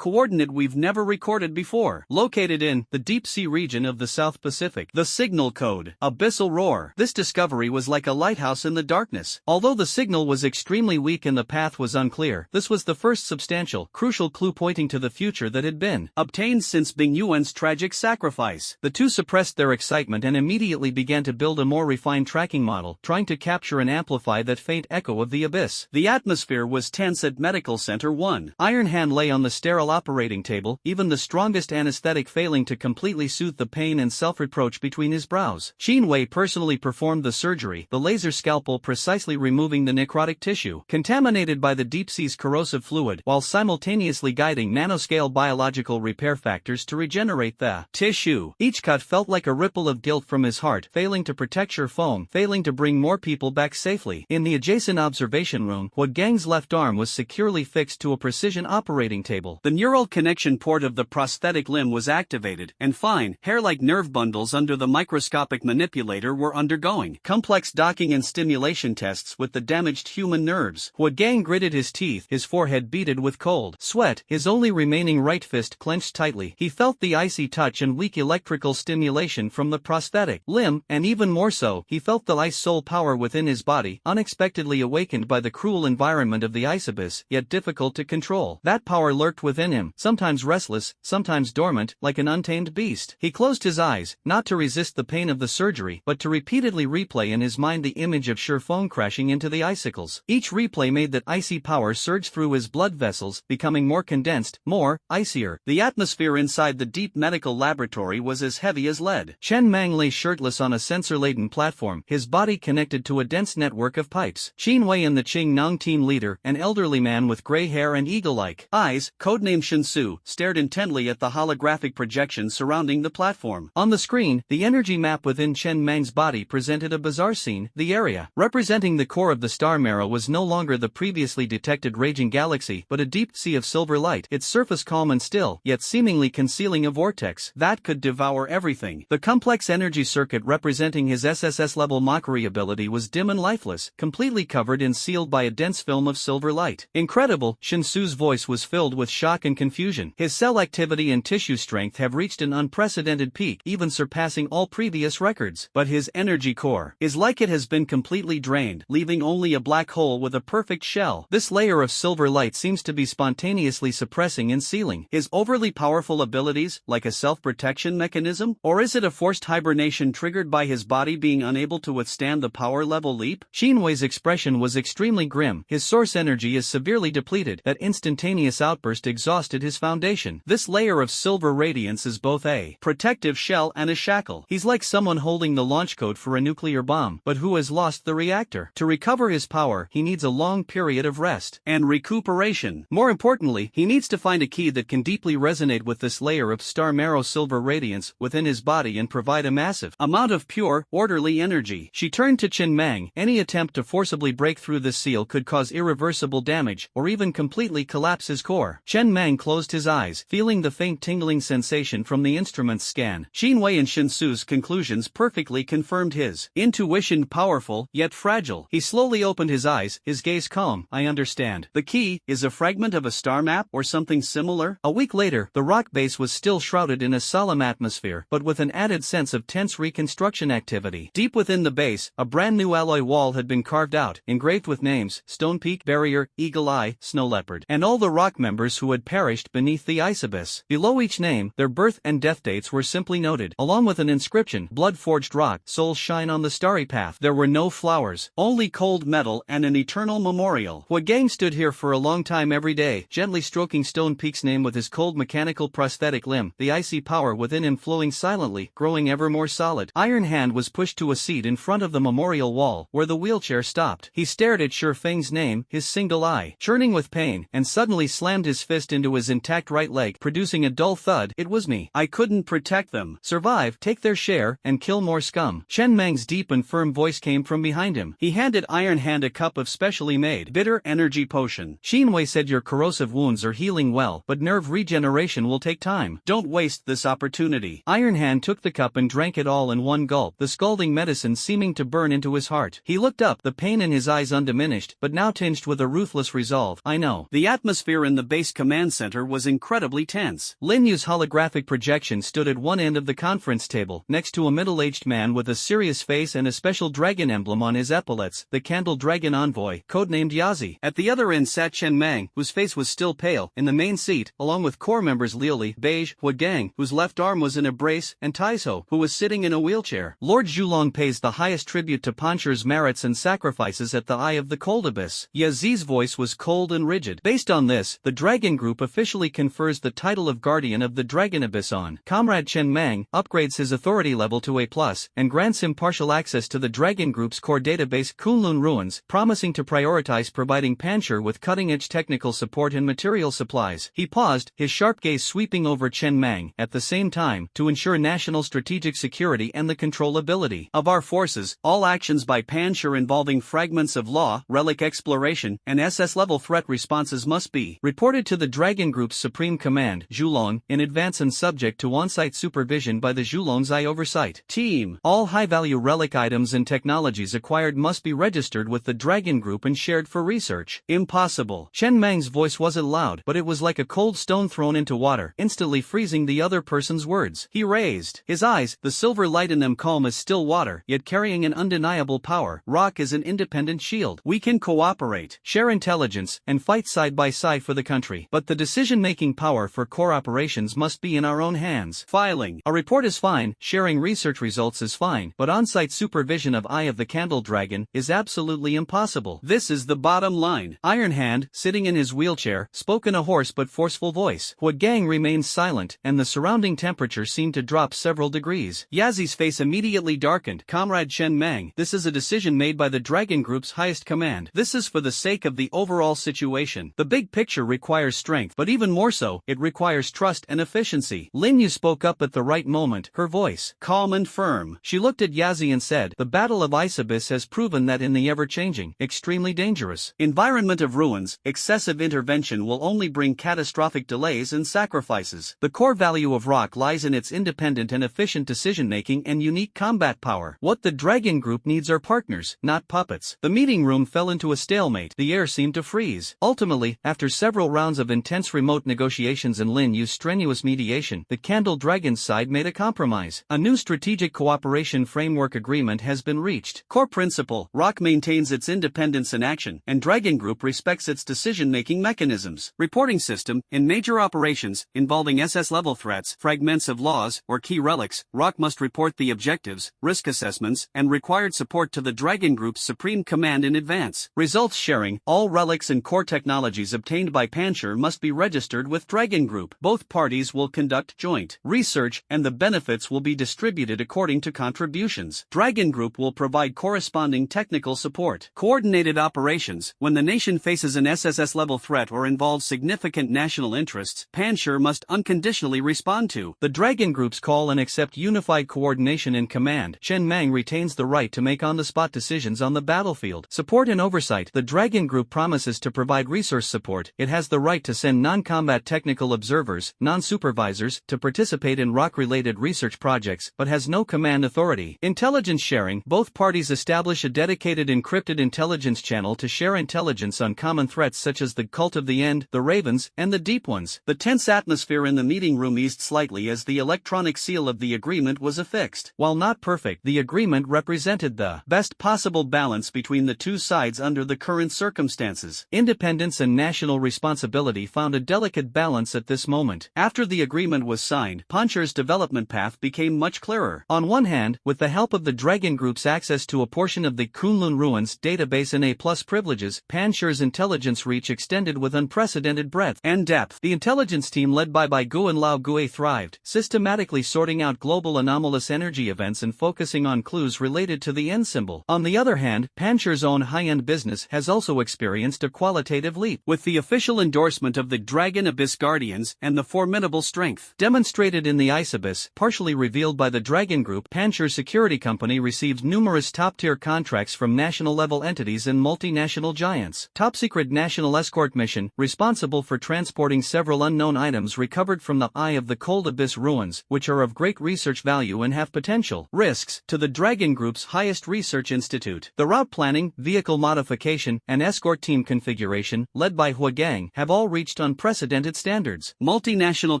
we've never recorded before, located in the deep-sea region of the South Pacific. The signal code, abyssal roar. This discovery was like a lighthouse in the darkness. Although the signal was extremely weak and the path was unclear, this was the first substantial, crucial clue pointing to the future that had been obtained since Bing Yuan's tragic sacrifice. The two suppressed their excitement and immediately began to build a more refined tracking model, trying to capture and amplify that faint echo of the abyss. The atmosphere was tense at Medical Center 1. Iron Hand lay on the sterile operating table, even the strongest anesthetic failing to completely soothe the pain and self-reproach between his brows. Qin Wei personally performed the surgery, the laser scalpel precisely removing the necrotic tissue, contaminated by the deep sea's corrosive fluid, while simultaneously guiding nanoscale biological repair factors to regenerate the tissue. Each cut felt like a ripple of guilt from his heart, failing to protect Sher Feng, failing to bring more people back safely. In the adjacent observation room, Hua Gang's left arm was securely fixed to a precision operating table. The neural connection port of the prosthetic limb was activated, and fine, hair-like nerve bundles under the microscopic manipulator were undergoing complex docking and stimulation tests with the damaged human nerves. Hua Gang gritted his teeth, his forehead beaded with cold sweat, his only remaining right fist clenched tightly. He felt the icy touch and weak electrical stimulation from the prosthetic limb, and even more so, he felt the ice soul power within his body, unexpectedly awakened by the cruel environment of the ice abyss, yet difficult to control. That power lurked within him, sometimes restless, sometimes dormant, like an untamed beast. He closed his eyes, not to resist the pain of the surgery, but to repeatedly replay in his mind the image of Sher Feng crashing into the icicles. Each replay made that icy power surge through his blood vessels, becoming more condensed, more icier. The atmosphere inside the deep medical laboratory was as heavy as lead. Chen Mang lay shirtless on a sensor-laden platform, his body connected to a dense network of pipes. Qin Wei and the Qing Nong team leader, an elderly man with gray hair and eagle-like eyes, codenamed Shinsu, stared intently at the holographic projection surrounding the platform. On the screen, the energy map within Chen Mang's body presented a bizarre scene. The area representing the core of the star marrow was no longer the previously detected raging galaxy, but a deep sea of silver light, its surface calm and still, yet seemingly concealing a vortex that could devour everything. The complex energy circuit representing his SSS-level mockery ability was dim and lifeless, completely covered and sealed by a dense film of silver light. Incredible, Shinsu's voice was filled with shock and confusion. His cell activity and tissue strength have reached an unprecedented peak, even surpassing all previous records. But his energy core is like it has been completely drained, leaving only a black hole with a perfect shell. This layer of silver light seems to be spontaneously suppressing and sealing his overly powerful abilities, like a self-protection mechanism? Or is it a forced hibernation triggered by his body being unable to withstand the power level leap? Qin Wei's expression was extremely grim. His source energy is severely depleted. That instantaneous outburst exhausted his foundation. This layer of silver radiance is both a protective shell and a shackle. He's like someone holding the launch code for a nuclear bomb, but who has lost the reactor. To recover his power, he needs a long period of rest and recuperation. More importantly, he needs to find a key that can deeply resonate with this layer of star marrow silver radiance within his body and provide a massive amount of pure, orderly energy. She turned to Chen Mang. Any attempt to forcibly break through this seal could cause irreversible damage, or even completely collapse his core. Chen Mang closed his eyes, feeling the faint tingling sensation from the instrument's scan. Qin Wei and Shinsu's conclusions perfectly confirmed his intuition, powerful, yet fragile. He slowly opened his eyes, his gaze calm. I understand. The key is a fragment of a star map or something similar? A week later, the rock base was still shrouded in a solemn atmosphere, but with an added sense of tense reconstruction activity. Deep within the base, a brand new alloy wall had been carved out, engraved with names: Stone Peak, Barrier, Eagle Eye, Snow Leopard, and all the rock members who had perished beneath the ice abyss. Below each name, their birth and death dates were simply noted, along with an inscription: Blood-forged rock, souls shine on the starry path. There were no flowers, only cold metal and an eternal memorial. Hua Gang stood here for a long time every day, gently stroking Stone Peak's name with his cold mechanical prosthetic limb, the icy power within him flowing silently, growing ever more solid. Iron Hand was pushed to a seat in front of the memorial wall, where the wheelchair stopped. He stared at Shi Feng's name, his single eye churning with pain, and suddenly slammed his fist into his intact right leg, producing a dull thud. It was me. I couldn't protect them. Survive, take their share, and kill more scum. Chen Mang's deep and firm voice came from behind him. He handed Iron Hand a cup of specially made, bitter energy potion. Xinwei said your corrosive wounds are healing well, but nerve regeneration will take time. Don't waste this opportunity. Iron Hand took the cup and drank it all in one gulp, the scalding medicine seeming to burn into his heart. He looked up, the pain in his eyes undiminished, but now tinged with a ruthless resolve. I know. The atmosphere in the base command center was incredibly tense. Lin Yu's holographic projection stood at one end of the conference table, next to a middle-aged man with a serious face and a special dragon emblem on his epaulets, the Candle Dragon Envoy, codenamed Yazi. At the other end sat Chen Mang, whose face was still pale, in the main seat, along with core members Liuli, Beige, Huagang, whose left arm was in a brace, and Taizo, who was sitting in a wheelchair. Lord Zhulong pays the highest tribute to Pancher's merits and sacrifices at the Eye of the Cold Abyss. Yazi's voice was cold and rigid. Based on this, the Dragon Group officially confers the title of Guardian of the Dragon Abyss on Comrade Chen Mang, upgrades his authority level to A+, and grants him partial access to the Dragon Group's core database Kunlun Ruins, promising to prioritize providing Pancher with cutting-edge technical support and material supplies. He paused, his sharp gaze sweeping over Chen Mang, at the same time, to ensure national strategic security and the controllability of our forces. All actions by Pancher involving fragments of law, relic exploration, and SS-level threat responses must be reported to the Dragon Group's Supreme Command, Zhulong, in advance and subject to on-site supervision by the Zhulong's Eye Oversight Team. All high-value relic items and technologies acquired must be registered with the Dragon Group and shared for research. Impossible. Chen Mang's voice wasn't loud, but it was like a cold stone thrown into water, instantly freezing the other person's words. He raised his eyes, the silver light in them calm as still water, yet carrying an undeniable power. Rock is an independent shield. We can cooperate, share intelligence, and fight side by side for the country. But the decision-making power for core operations must be in our own hands. Filing a report is fine, sharing research results is fine, but on-site supervision of Eye of the Candle Dragon is absolutely impossible. This is the bottom line. Iron Hand, sitting in his wheelchair, spoke in a hoarse but forceful voice. Huagang remained silent, and the surrounding temperature seemed to drop several degrees. Yazi's face immediately darkened. Comrade Chen Mang, this is a decision made by the Dragon Group's highest command. This is for the sake of the overall situation. The big picture requires strength, but even more so, it requires trust and efficiency. Lin Yu spoke up at the right moment, her voice calm and firm. She looked at Yazi and said, the Battle of Ice Abyss has proven that in the ever-changing, extremely dangerous environment of ruins, excessive intervention will only bring catastrophic delays and sacrifices. The core value of Rock lies in its independent and efficient decision-making and unique combat power. What the Dragon Group needs are partners, not puppets. The meeting room fell into a stalemate. The air seemed to freeze. Ultimately, after several rounds of intense remote negotiations and Lin Yu's strenuous mediation, the Candle Dragon's side made a compromise. A new strategic cooperation framework agreement has been reached. Core principle: Rock maintains its independence in action, and Dragon Group respects its decision-making mechanisms. Reporting system: in major operations involving SS-level threats, fragments of laws, or key relics, Rock must report the objectives, risk assessments, and required support to the Dragon Group's Supreme Command in advance. Results sharing: all relics and core technologies obtained by Pancher must be registered with Dragon Group. Both parties will conduct joint research, and the benefits will be distributed according to contributions. Dragon Group will provide corresponding technical support. Coordinated operations: when the nation faces an SSS-level threat or involves significant national interests, Pancher must unconditionally respond to the Dragon Group's call and accept unified coordination and command. Chen Mang retains the right to make on-the-spot decisions on the battlefield. Support and oversight: the Dragon Group promises to provide resource support. It has the right to send non-combat technical observers, non-supervisors, to participate in rock-related research projects, but has no command authority. Intelligence sharing: both parties establish a dedicated encrypted intelligence channel to share intelligence on common threats such as the Cult of the End, the Ravens, and the Deep Ones. The tense atmosphere in the meeting room eased slightly as the electronic seal of the agreement was affixed. While not perfect, the agreement represented the best possible balance between the two sides under the current circumstances. Independence and national responsibility found a delicate balance at this moment. After the agreement was signed, Pancher's development path became much clearer. On one hand, with the help of the Dragon Group's access to a portion of the Kunlun Ruins database and A+ privileges, Pancher's intelligence reach extended with unprecedented breadth and depth. The intelligence team led by Gu and Lao Gue thrived, systematically sorting out global anomalous energy events and focusing on clues related to the N symbol. On the other hand, Pancher's own high-end business has also experienced a qualitative leap, with the official endorsement of the Dragon Abyss Guardians and the formidable strength demonstrated in the Ice Abyss, partially revealed by the Dragon Group. Pancher's security company received numerous top-tier contracts from national-level entities and multinational giants. Top-secret national escort mission, responsible for transporting several unknown items recovered from the Eye of the Cold Abyss ruins, which are of great research value and have potential risks to the Dragon Group's highest research institute. The route planning, vehicle modification, and escort team configuration, led by Hua Gang, have all reached unprecedented standards. Multinational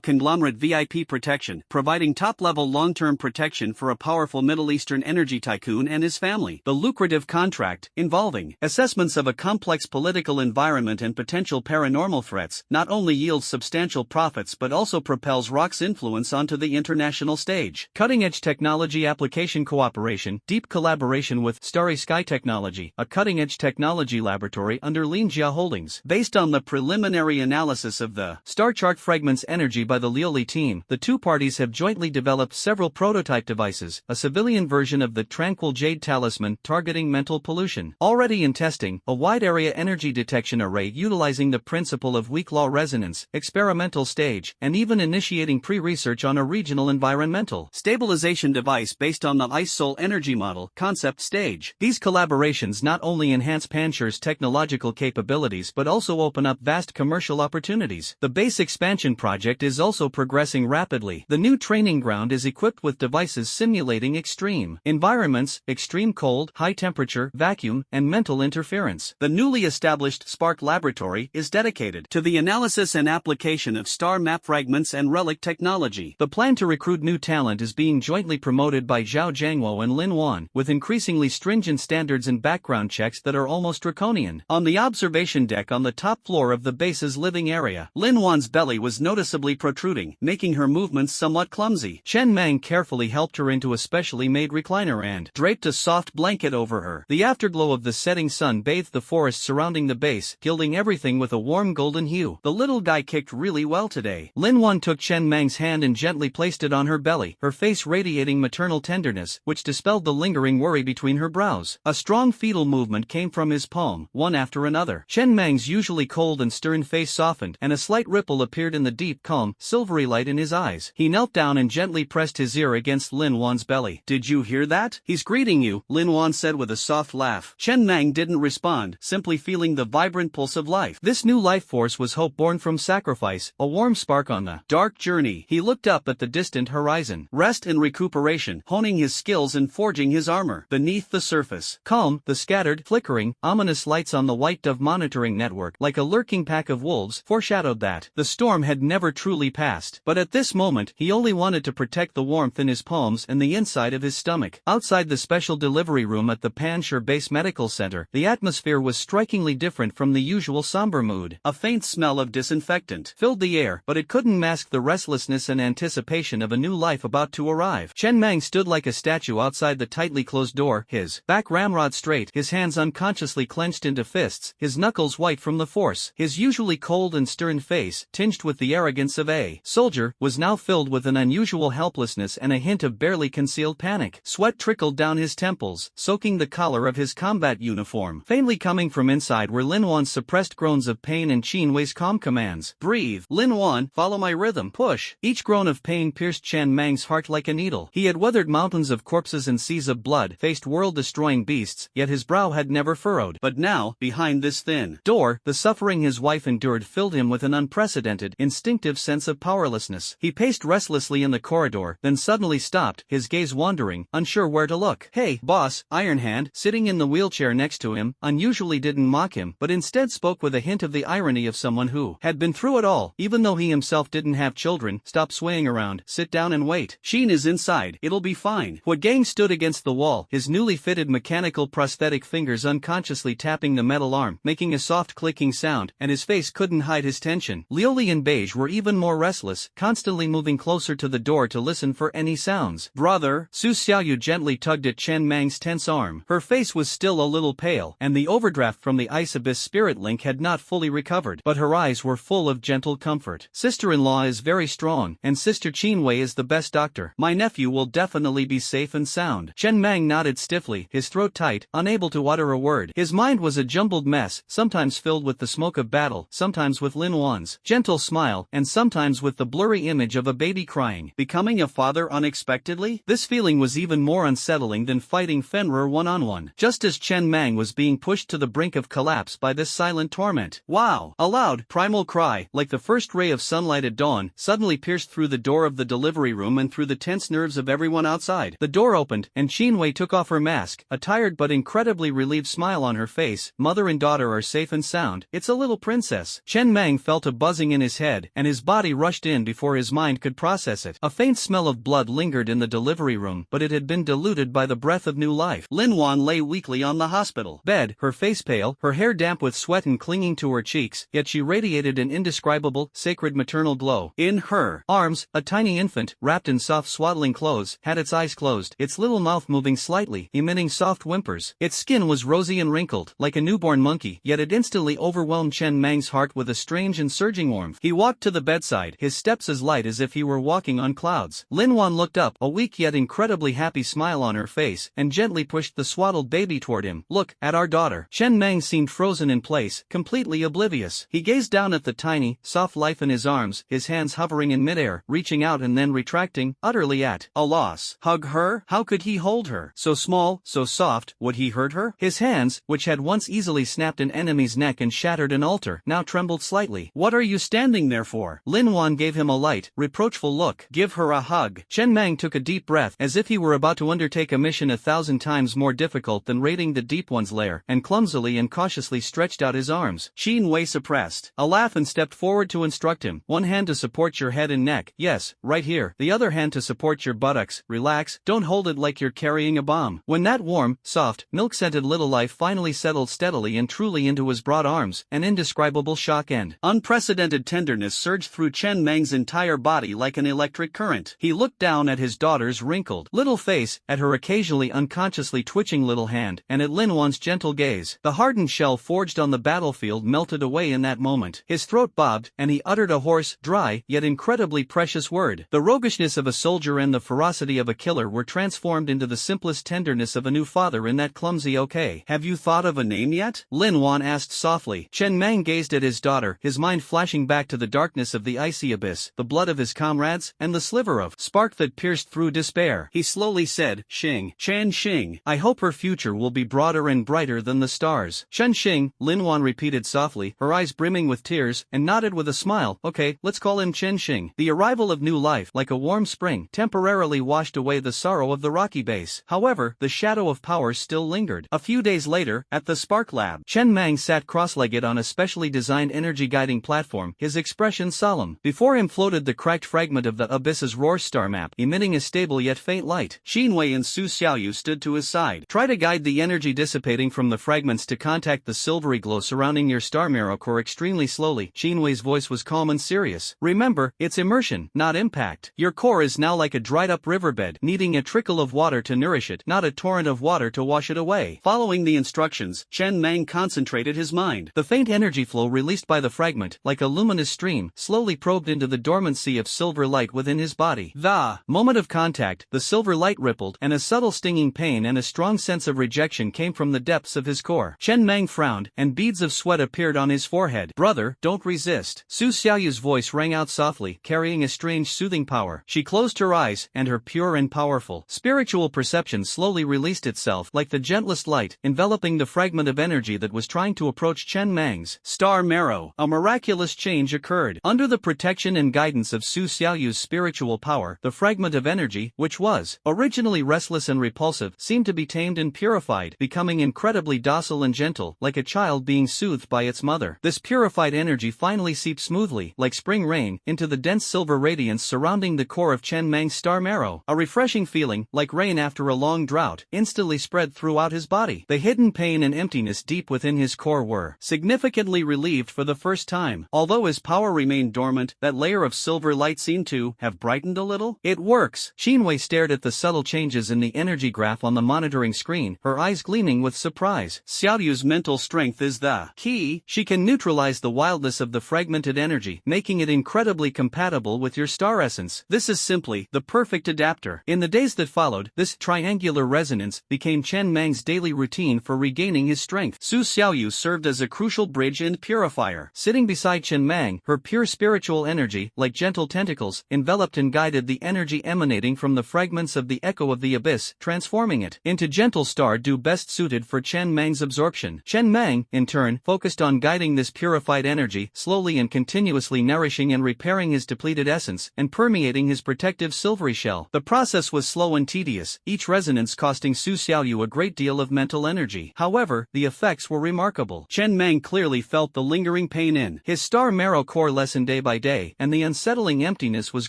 conglomerate VIP protection, providing top-level long-term protection for a powerful Middle Eastern energy tycoon and his family. The lucrative contract, involving assessments of a complex political environment and potential paranormal threats, not only yields substantial profits but also propels ROC's influence onto the international stage. Cutting-edge technology application cooperation, deep collaboration with Starry Sky Technology, a cutting-edge technology laboratory under Linjia Holdings. Based on the preliminary analysis of the star chart fragments energy by the Lioli team, the two parties have jointly developed several prototype devices, a civilian version of the Tranquil Jade Talisman targeting mental pollution. Already in testing, a wide-area energy detection array utilizing the principle of weak law resonance, experimental stage, and even initiating pre-research on a regional environmental stabilization device based on the Ice Soul energy model concept stage. These collaborations not only enhance Pancher's technological capabilities but also open up vast commercial opportunities. The base expansion project is also progressing rapidly. The new training ground is equipped with devices simulating extreme environments, extreme cold, high temperature, vacuum, and mental interference. The newly established Spark Laboratory is dedicated to the analysis and application of star map fragments and relic technology. The plan to recruit new talent is being jointly promoted by Zhao Jiangwo and Lin Wan, with increasingly stringent standards and background checks that are almost draconian. On the observation deck on the top floor of the base's living area, Lin Wan's belly was noticeably protruding, making her movements somewhat clumsy. Chen Mang carefully helped her into a specially made recliner and draped a soft blanket over her. The afterglow of the setting sun bathed the forest surrounding the base, gilding everything with a warm golden hue. The little guy kicked really well today. Lin Wan took Chen Mang's hand and gently placed it on her belly, her face radiating maternal tenderness, which dispelled the lingering worry between her brows. A strong fetal movement came from his palm, one after another. Chen Mang's usually cold and stern face softened, and a slight ripple appeared in the deep, calm, silvery light in his eyes. He knelt down and gently pressed his ear against Lin Wan's belly. "Did you hear that? He's greeting you," Lin Wan said with a soft laugh. Chen Mang didn't respond, simply feeling the vibrant pulse of life. This new life force was hope born from sacrifice, a warm spark on the dark journey. He looked up at the distant horizon. Rest and recuperation, honing his skills and forging his armor. Beneath the surface, calm, the scattered, flickering, ominous lights on the White Dove monitoring network, like a lurking pack of wolves, foreshadowed that the storm had never truly passed. But at this moment, he only wanted to protect the warmth in his palms and the inside of his stomach. Outside the special delivery room at the Pancher Base Medical Center, the atmosphere was strikingly different from the usual somber mood. A faint smell of disinfectant filled the air, but it couldn't mask the restlessness and anticipation of a new life about to arrive. Chen Mang stood like a statue outside the tightly closed door, his back ramrod straight, his hands unconsciously clenched into fists, his knuckles white from the force. His usually cold and stern face, tinged with the arrogance of a soldier, was now filled with an unusual helplessness and a hint of barely concealed panic. Sweat trickled down his temples, soaking the collar of his combat uniform. Faintly coming from inside were Lin Wan's suppressed groans of pain and Qin Wei's calm commands. "Breathe, Lin Wan, follow my rhythm, push." Each groan of pain pierced Chen Mang's heart like a needle. He had weathered mountains of corpses and seas of blood, faced world-destroying beasts, yet his brow had never furrowed. But now, behind this thin door, the suffering his wife endured filled him with an unprecedented, instinctive sense of powerlessness. He paced restlessly in the corridor, then suddenly stopped, his gaze wandering, unsure where to look. "Hey, boss," Iron Hand, sitting in the wheelchair next to him, unusually didn't mock him, but instead spoke with a hint of the irony of someone who had been through it all, even though he himself didn't have children. "Stop swaying around, sit down and wait. Sheen is inside, it'll be fine." Hua Gang stood against the wall, his newly fitted mechanical prosthetic fingers unconsciously tapping the metal arm, making a soft clicking sound, and his face couldn't hide his tension. Lioli and Beige were even more restless, constantly moving closer to the door to listen for any sounds. "Brother," Su Xiaoyu gently tugged at Chen Mang's tense arm. Her face was still a little pale, and the overdraft from the Ice abyss spirit link had not fully recovered, but her eyes were full of gentle comfort. Sister-in-law is very strong, and Sister Qinwei is the best doctor. My nephew will definitely be safe and sound. Chen Mang nodded stiffly, his throat tight, unable to utter a word. His mind was a jumbled mess, sometimes filled with the smoke of battle, sometimes with Lin Wan's gentle smile, and sometimes with the blurry image of a baby crying. Becoming a father unexpectedly? This feeling was even more unsettling than fighting Fenrir one-on-one. Just as Chen Mang was being pushed to the brink of collapse by this silent torment. Wow! A loud, primal cry, like the first ray of sunlight at dawn, suddenly pierced through the door of the delivery room and through the tense nerves of everyone outside. The door opened, and Qinwei took off her mask, a tired but incredibly relieved smile on her face. Mother and daughter are safe and sound. It's a little princess. Chen Mang felt a buzzing in his head, and his body rushed in before his mind could process it. A faint smell of blood lingered in the delivery room, but it had been diluted by the breath of new life. Lin Wan lay weakly on the hospital bed, her face pale, her hair damp with sweat and clinging to her cheeks, yet she radiated an indescribable, sacred maternal glow. In her arms, a tiny infant, wrapped in soft swaddling clothes, had its eyes closed, its little mouth moving slightly, emitting soft whimpers. Its skin was rosy and wrinkled, like a newborn monkey, yet it instantly overwhelmed Chen Mang's heart with a strange and surging warmth. He walked to the bedside, his steps as light as if he were walking on clouds. Lin Wan looked up, a weak yet incredibly happy smile on her face, and gently pushed the swaddled baby toward him. Look at our daughter. Chen Mang seemed frozen in place, completely oblivious. He gazed down at the tiny, soft life in his arms, his hands hovering in midair, reaching out and then retracting, utterly at a loss. Hug her? How could he hold her? So small, so soft, would he hurt her? His hands, which had once easily snapped an enemy's neck and shattered an altar, now trembled slightly. What are you standing there for? Lin Wan gave him a light, reproachful look. Give her a hug. Chen Mang took a deep breath, as if he were about to undertake a mission 1,000 times more difficult than raiding the Deep One's lair, and clumsily and cautiously stretched out his arms. Qinwei suppressed a laugh and stepped forward to instruct him. One hand to support your head and neck, yes, right here. The other hand to support your buttocks. Relax, don't hold it like you're carrying a bomb. When that warm, soft, milk-scented little life finally settled steadily and truly into his broad arms, an indescribable shock and unprecedented tenderness surged through Chen Mang's entire body like an electric current. He looked down at his daughter's wrinkled little face, at her occasionally unconsciously twitching little hand, and at Lin Wan's gentle gaze. The hardened shell forged on the battlefield melted away in that moment. His throat bobbed, and he uttered a hoarse, dry, yet incredibly precious word. The roguishness of a soldier and the ferocity of a killer were transformed into the simplest tenderness of a new father in that clumsy okay. Have you thought of a name yet? Lin Wan asked softly. Chen Mang gazed at his daughter, his mind flashing back to the darkness of the icy abyss, the blood of his comrades, and the sliver of spark that pierced through despair. He slowly said, Xing, Chan Xing. I hope her future will be broader and brighter than the stars. Chen Xing, Lin Wan repeated softly, her eyes brimming with tears, and nodded with a smile. Okay, let's call him Chen Xing. The arrival of new life, like a warm spring, temporarily washed away the sorrow of the rocky base. However, the shadow of power still lingered. A few days later, at the Spark Lab, Chen Mang sat cross-legged on a specially designed energy-guiding platform, his expression solemn. Before him floated the cracked fragment of the abyss's roar star map, emitting a stable yet faint light. Qinwei and Su Xiaoyu stood to his side. Try to guide the energy dissipating from the fragments to contact the silvery glow surrounding your star marrow core extremely slowly. Qinwei's voice was calm and serious. Remember, it's immersion, not impact. Your core is now like a dried-up riverbed, needing a trickle of water to nourish it, not a torrent of water to wash it away. Following the instructions, Chen Mang concentrated his mind. The faint energy flow released by the fragment, like a luminous stream, slowly probed into the dormancy of silver light within his body. The moment of contact, the silver light rippled, and a subtle stinging pain and a strong sense of rejection came from the depths of his core. Chen Mang frowned, and beads of sweat appeared on his forehead. Brother, don't resist. Su Xiaoyu's voice rang out softly, carrying a strange soothing power. She closed her eyes, and her pure and powerful spiritual perception slowly released itself like the gentlest light, enveloping the fragment of energy that was trying to approach Chen Mang's star marrow. A miraculous change occurred. Under the protection and guidance of Su Xiaoyu's spiritual power, the fragment of energy, which was originally restless and repulsive, seemed to be tamed and purified, becoming incredibly docile and gentle, like a child being soothed by its mother. This purified energy finally seeped smoothly, like spring rain, into the dense silver radiance surrounding the core of Chen Mang's star marrow. A refreshing feeling, like rain after a long drought, instantly spread throughout his body. The hidden pain and emptiness deep within his core were significantly relieved for the first time. Although his power remained dormant, that layer of silver light seemed to have brightened a little. It works. Qinwei stared at the subtle changes in the energy graph on the monitoring screen, her eyes gleaming with surprise. Xiaoyu's mental strength is the key. She can neutralize the wildness of the fragmented energy, making it incredibly compatible with your star essence. This is simply the perfect adapter. In the days that followed, this triangular resonance became Chen Mang's daily routine for regaining his strength. Su Xiaoyu served as a crucial bridge and purifier. Sitting beside Chen Mang, her pure spiritual energy, like gentle tentacles, enveloped and guided the energy emanating from the fragments of the echo of the abyss, transforming it into gentle star dew best suited for Chen Mang's absorption. Chen Mang, in turn, focused on guiding this purified energy, slowly and continuously nourishing and repairing his depleted essence, and permeating his protective silvery shell. The process was slow and tedious, each resonance costing Su Xiaoyu a great deal of mental energy. However, the effects were remarkable. Chen Mang clearly felt the lingering pain in his star marrow core lessened day by day, and the unsettling emptiness was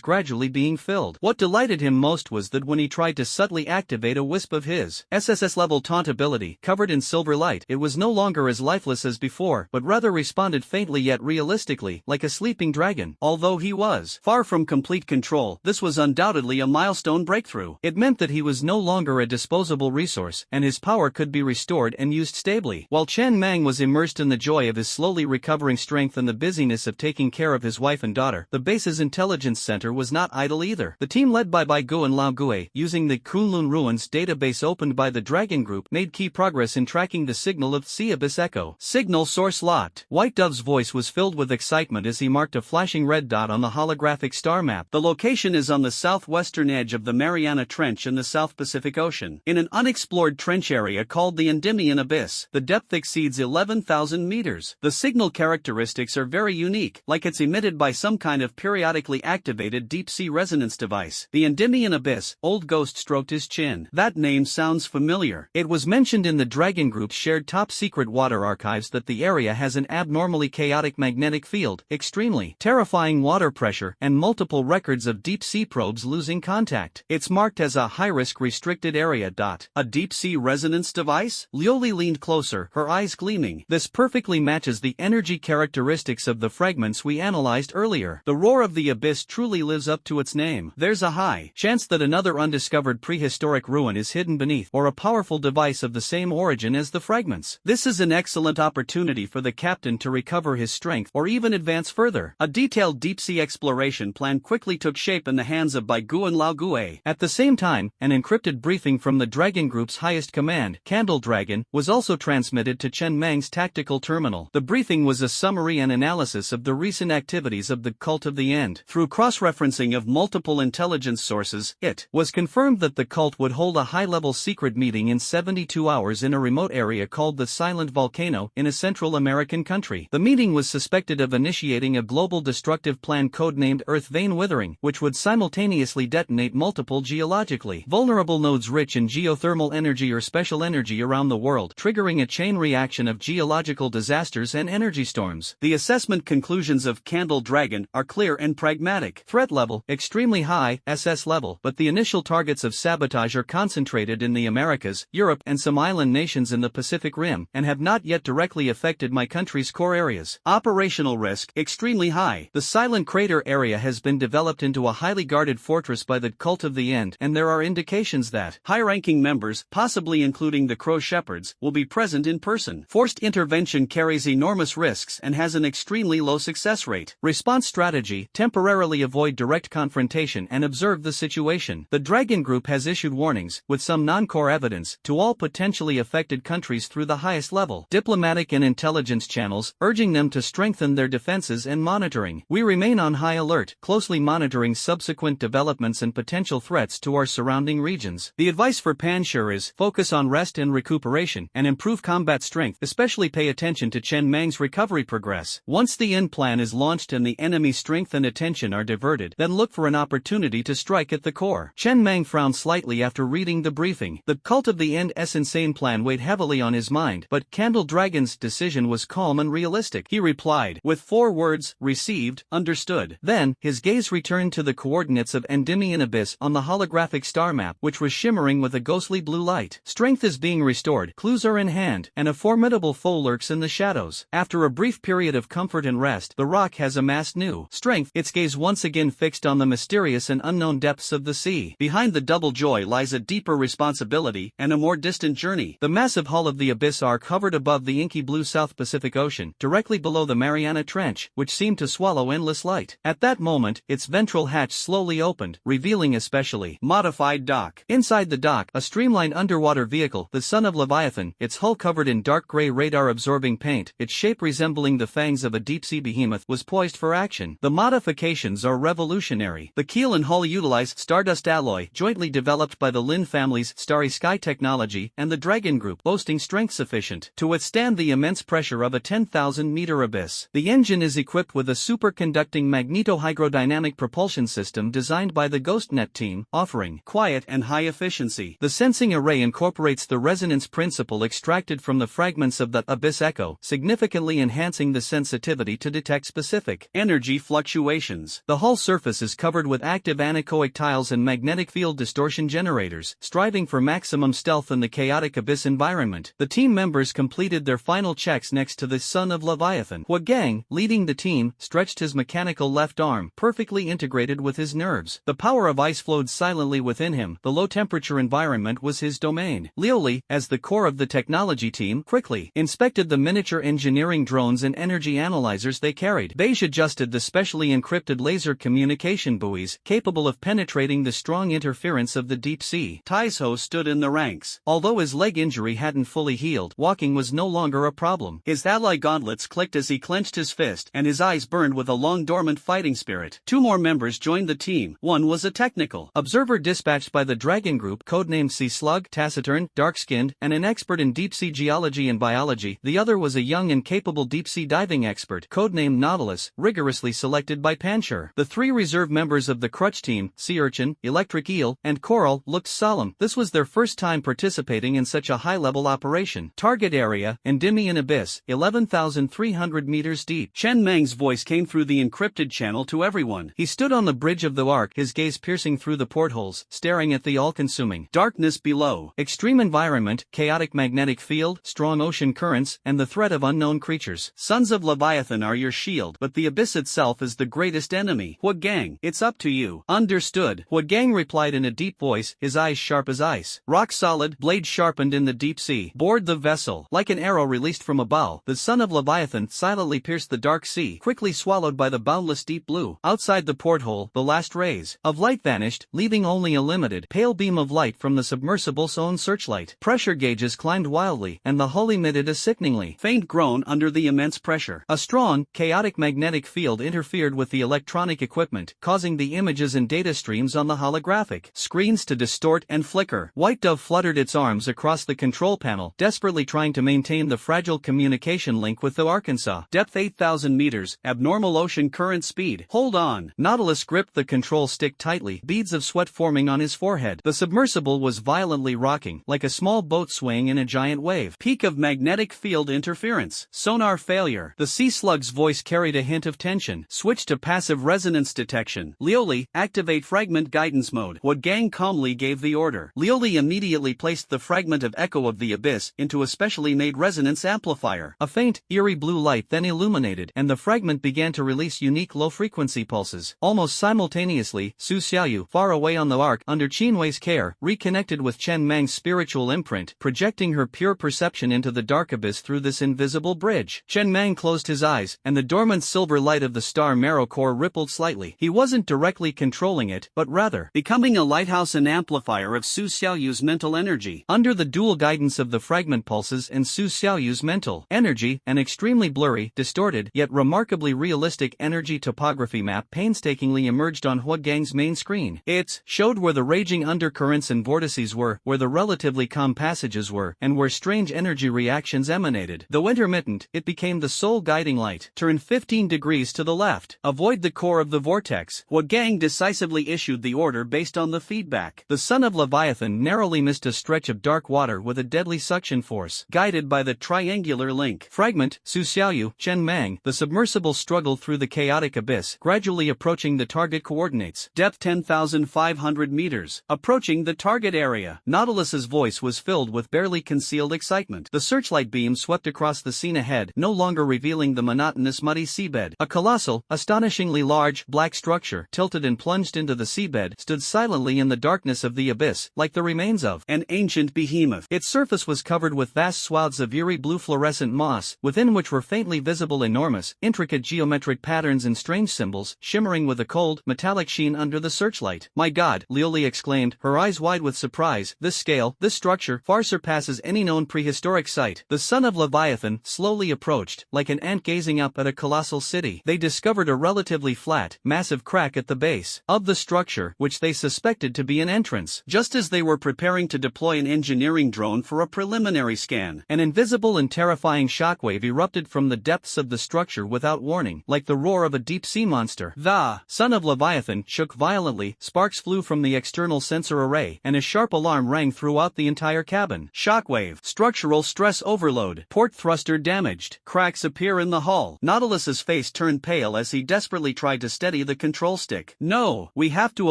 gradually being filled. What delighted him most was that when he tried to subtly activate a wisp of his SSS level taunt ability, covered in silver light, it was no longer as lifeless as before, but rather responded faintly yet realistically, like a sleeping dragon. Although he was far from complete control, this was undoubtedly a milestone breakthrough. It meant that he was no longer a disposable resource, and his power could be restored and used stably. While Chen Mang was immersed in the joy of his slowly recovering strength and the busyness of taking care of his wife and daughter, the base's intelligence center was not idle either. The team led by Bai Gu and Lao Gue, using the Kunlun Ruins database opened by the Dragon Group, made key progress in tracking the signal of Sea Abyss Echo. Signal source locked. White Dove's voice was filled with excitement as he marked a flashing red dot on the holographic star map. The location is on the southwestern edge of the Mariana Trench in the South Pacific Ocean, in an unexplored trench area called the Endymion Abyss. The depth exceeds 11,000 meters. The signal characteristics are very unique, like it's emitted by some kind of periodically activated deep-sea resonance device. The Endymion Abyss. Old Ghost stroked his chin. That name sounds familiar. It was mentioned in the Dragon Group's shared top-secret water archives that the area has an abnormally chaotic magnetic field, extremely terrifying water pressure, and multiple records of deep-sea probes losing contact. It's marked as a high-risk restricted area. A deep-sea resonance device? Lioli leaned closer, her eyes gleaming. This perfectly matches the energy characteristics of the fragments we analyzed earlier. The roar of the abyss truly lives up to its name. There's a high chance that another undiscovered prehistoric ruin is hidden beneath, or a powerful device of the same origin as the fragments. This is an excellent opportunity for the captain to recover his strength or even advance further. A detailed deep-sea exploration plan quickly took shape in the hands of Bai Gu and Lao Gue. At the same time, an encrypted briefing from the Dragon Group's highest command, Candle Dragon, was also transmitted to Chen Mang's tactical terminal. The briefing was a summary and analysis of the recent activities of the Cult of the End. Through cross-referencing of multiple intelligence sources, it was confirmed that the cult would hold a high-level secret meeting in 72 hours in a remote area called the Silent Volcano in a Central American country. The meeting was suspected of initiating a global destructive plan codenamed Earth Vein Withering, which would simultaneously detonate multiple geologically vulnerable nodes rich in geothermal energy or special energy around the world, triggering a chain reaction of geological disasters and energy storms. The assessment conclusions of Candle Dragon are clear and pragmatic. Threat level, extremely high, SS level, but the initial targets of sabotage are concentrated in the Americas, Europe, and some island nations in the Pacific Rim, and have not yet directly affected my country's core areas. Operational risk, extremely high. The Silent Crater area has been developed into a highly guarded fortress by the Cult of the End, and there are indications that high-ranking members, possibly including the Crow Shepherds, will be present in person. Forced intervention carries enormous risks and has an extremely low success rate. Response strategy: temporarily avoid direct confrontation and observe the situation. The Dragon Group has issued warnings, with some non-core evidence, to all potentially affected countries through the highest level diplomatic and intelligence channels, urging them to strengthen their defenses and monitoring. We remain on high alert, closely monitoring subsequent developments and potential threats to our surrounding regions. The advice for Panshur is, focus on rest and recuperation, and improve combat strength, especially pay attention to Chen Mang's recovery progress. Once the end plan is launched and the enemy's strength and attention are diverted, then look for an opportunity to strike at the core. Chen Mang frowned slightly after reading the briefing. The Cult of the End's insane plan weighed heavily on his mind, but Candle Dragon's decision was calm and realistic. He replied, with 4 words, received, understood. Then, his gaze returned to the coordinates of Endymion Abyss on the holographic star map, which was shimmering with a ghostly blue light. Strength is being restored, clues are in hand, and a formidable foe lurks in the shadows. After a brief period of comfort and rest, the rock has amassed new strength, its gaze once again fixed on the mysterious and unknown depths of the sea. Behind the double joy lies a deeper responsibility and a more distant journey. The massive hull of the abyss arc hovers hovered above the inky blue South Pacific Ocean, directly below the Mariana Trench, which seemed to swallow endless light. At that moment, its ventral hatch slowly opened, revealing a specially modified dock. Inside the dock, a streamlined underwater vehicle, the Son of Leviathan, its hull covered in dark gray radar-absorbing paint, its shape resembling the fangs of a deep-sea behemoth, was poised for action. The modifications are revolutionary. The keel and hull utilize stardust alloy, jointly developed by the Lin family's Starry Sky technology and the Dragon Group, boasting strength sufficient to withstand the immense pressure of a 10,000-meter abyss. The engine is equipped with a superconducting magneto-hydrodynamic propulsion system designed by the GhostNet team, offering quiet and high efficiency. The sensing array incorporates the resonance principle extracted from the fragments of the abyss echo, significantly enhancing the sensitivity to detect specific energy fluctuations. The hull surface is covered with active anechoic tiles and magnetic field distortion generators, striving for maximum stealth in the chaotic abyss environment. The team members completed their final checks next to the Son of Leviathan. Hua Gang, leading the team, stretched his mechanical left arm, perfectly integrated with his nerves. The power of ice flowed silently within him. The low-temperature environment was his domain. Lioli, as the core of the technology team, quickly inspected the miniature engineering drones and energy analyzers they carried. Beige adjusted the specially encrypted laser communication buoys, capable of penetrating the strong interference of the deep sea. Taizo stood in the ranks. Although his leg injury hadn't fully healed, walking was no longer a problem. His ally gauntlets clicked as he clenched his fist, and his eyes burned with a long-dormant fighting spirit. Two more members joined the team. One was a technical observer dispatched by the Dragon Group, codenamed Sea Slug, taciturn, dark-skinned, and an expert in deep-sea geology and biology. The other was a young and capable deep-sea diving expert, codenamed Nautilus, rigorously selected by Panchur. The three reserve members of the Crutch team, Sea Urchin, Electric Eel, and Coral, looked solemn. This was their first time participating in such a high-level operation. Target area, Endymion Abyss, 11,300 meters deep. Chen Meng's voice came through the encrypted channel to everyone. He stood on the bridge of the ark, his gaze piercing through the portholes, staring at the all-consuming darkness below. Extreme environment, chaotic magnetic field, strong ocean currents, and the threat of unknown creatures. Sons of Leviathan are your shield, but the abyss itself is the greatest enemy. Hua Gang, it's up to you. Understood. Hua Gang replied in a deep voice, his eyes sharp as ice. Rock solid, blade sharpened in the deep sea. Board the vessel. Like an arrow released from a bow, the Son of Leviathan silently pierced the dark sea, quickly swallowed by the boundless deep blue. Outside the porthole, the last rays of light vanished, leaving only a limited, pale beam of light from the submersible's own searchlight. Pressure gauges climbed wildly, and the hull emitted a sickeningly faint groan under the immense pressure. A strong, chaotic magnetic field interfered with the electronic equipment, causing the images and data streams on the holographic screens to distort and flicker. White Dove fluttered its arms across the control panel, desperately trying to maintain the fragile communication link with the Arkansas. Depth 8,000 meters, abnormal ocean current speed. Hold on. Nautilus gripped the control stick tightly, beads of sweat forming on his forehead. The submersible was violently rocking, like a small boat swaying in a giant wave. Peak of magnetic field interference. Sonar failure. The Sea Slug's voice carried a hint of tension. Switch to passive resonance detection. Lioli, activate fragment guidance mode. Hua Gang calmly gave the order. Lioli immediately placed the fragment of echo of the abyss into a specially made resonance amplifier. A faint, eerie blue light then illuminated, and the fragment began to release unique low-frequency pulses. Almost simultaneously, Su Xiaoyu, far away on the ark, under Qinwei's care, reconnected with Chen Meng's spiritual imprint, projecting her pure perception into the dark abyss through this invisible bridge. Chen Meng closed his eyes, and the dormant silver light of the star marrow core rippled slightly. He wasn't directly controlling it, but rather becoming a lighthouse and amplifier of Su Xiaoyu's mental energy. Under the dual guidance of the fragment pulses and Su Xiaoyu's mental energy, an extremely blurry, distorted, yet remarkably realistic energy topography map painstakingly emerged on Hua Gang's main screen. It showed where the raging undercurrents and vortices were, where the relatively calm passages were, and where strange energy reactions emanated. Though intermittent, it became the sole guiding light. Turn 15 degrees to the left. Avoid the core of the vortex. Hua Gang decisively issued the order based on the feedback. The Son of Leviathan narrowly missed a stretch of dark water with a deadly suction force. Guided by the triangular link. Fragment, Su Xiaoyu, Chen Meng, the submersible struggled through the chaotic abyss, gradually approaching the target coordinates. Depth 10,500 meters. Approaching the target area. Nautilus's voice was filled with barely concealed excitement. The searchlight beam swept across the scene ahead, no longer revealing the monotonous muddy seabed. A colossal, astonishingly large, black structure, tilted and plunged into the seabed, stood silently in the darkness of the abyss, like the remains of an ancient behemoth. Its surface was covered with vast swaths of eerie blue fluorescent moss, within which were faintly visible enormous, intricate geometric patterns and strange symbols, shimmering with a cold, metallic sheen under the searchlight. "My God," Lioli exclaimed, her eyes wide with surprise, "this scale, this structure, far surpasses any known prehistoric site." The son of Leviathan slowly approached, like an ant gazing up at a colossal city. They discovered a relatively flat, massive crack at the base of the structure, which they suspected to be an entrance. Just as they were preparing to deploy an engineering drone for a preliminary scan, an invisible and terrifying shockwave erupted from the depths of the structure without warning, like the roar of a deep-sea monster. The son of Leviathan shook violently, sparks flew from the external sensor array, and a sharp alarm rang throughout the entire cabin. Shockwave, structural stress overload, port thruster damaged, cracks appear in the hull. Nautilus's face turned pale as he desperately tried to steady the control stick. "No, we have to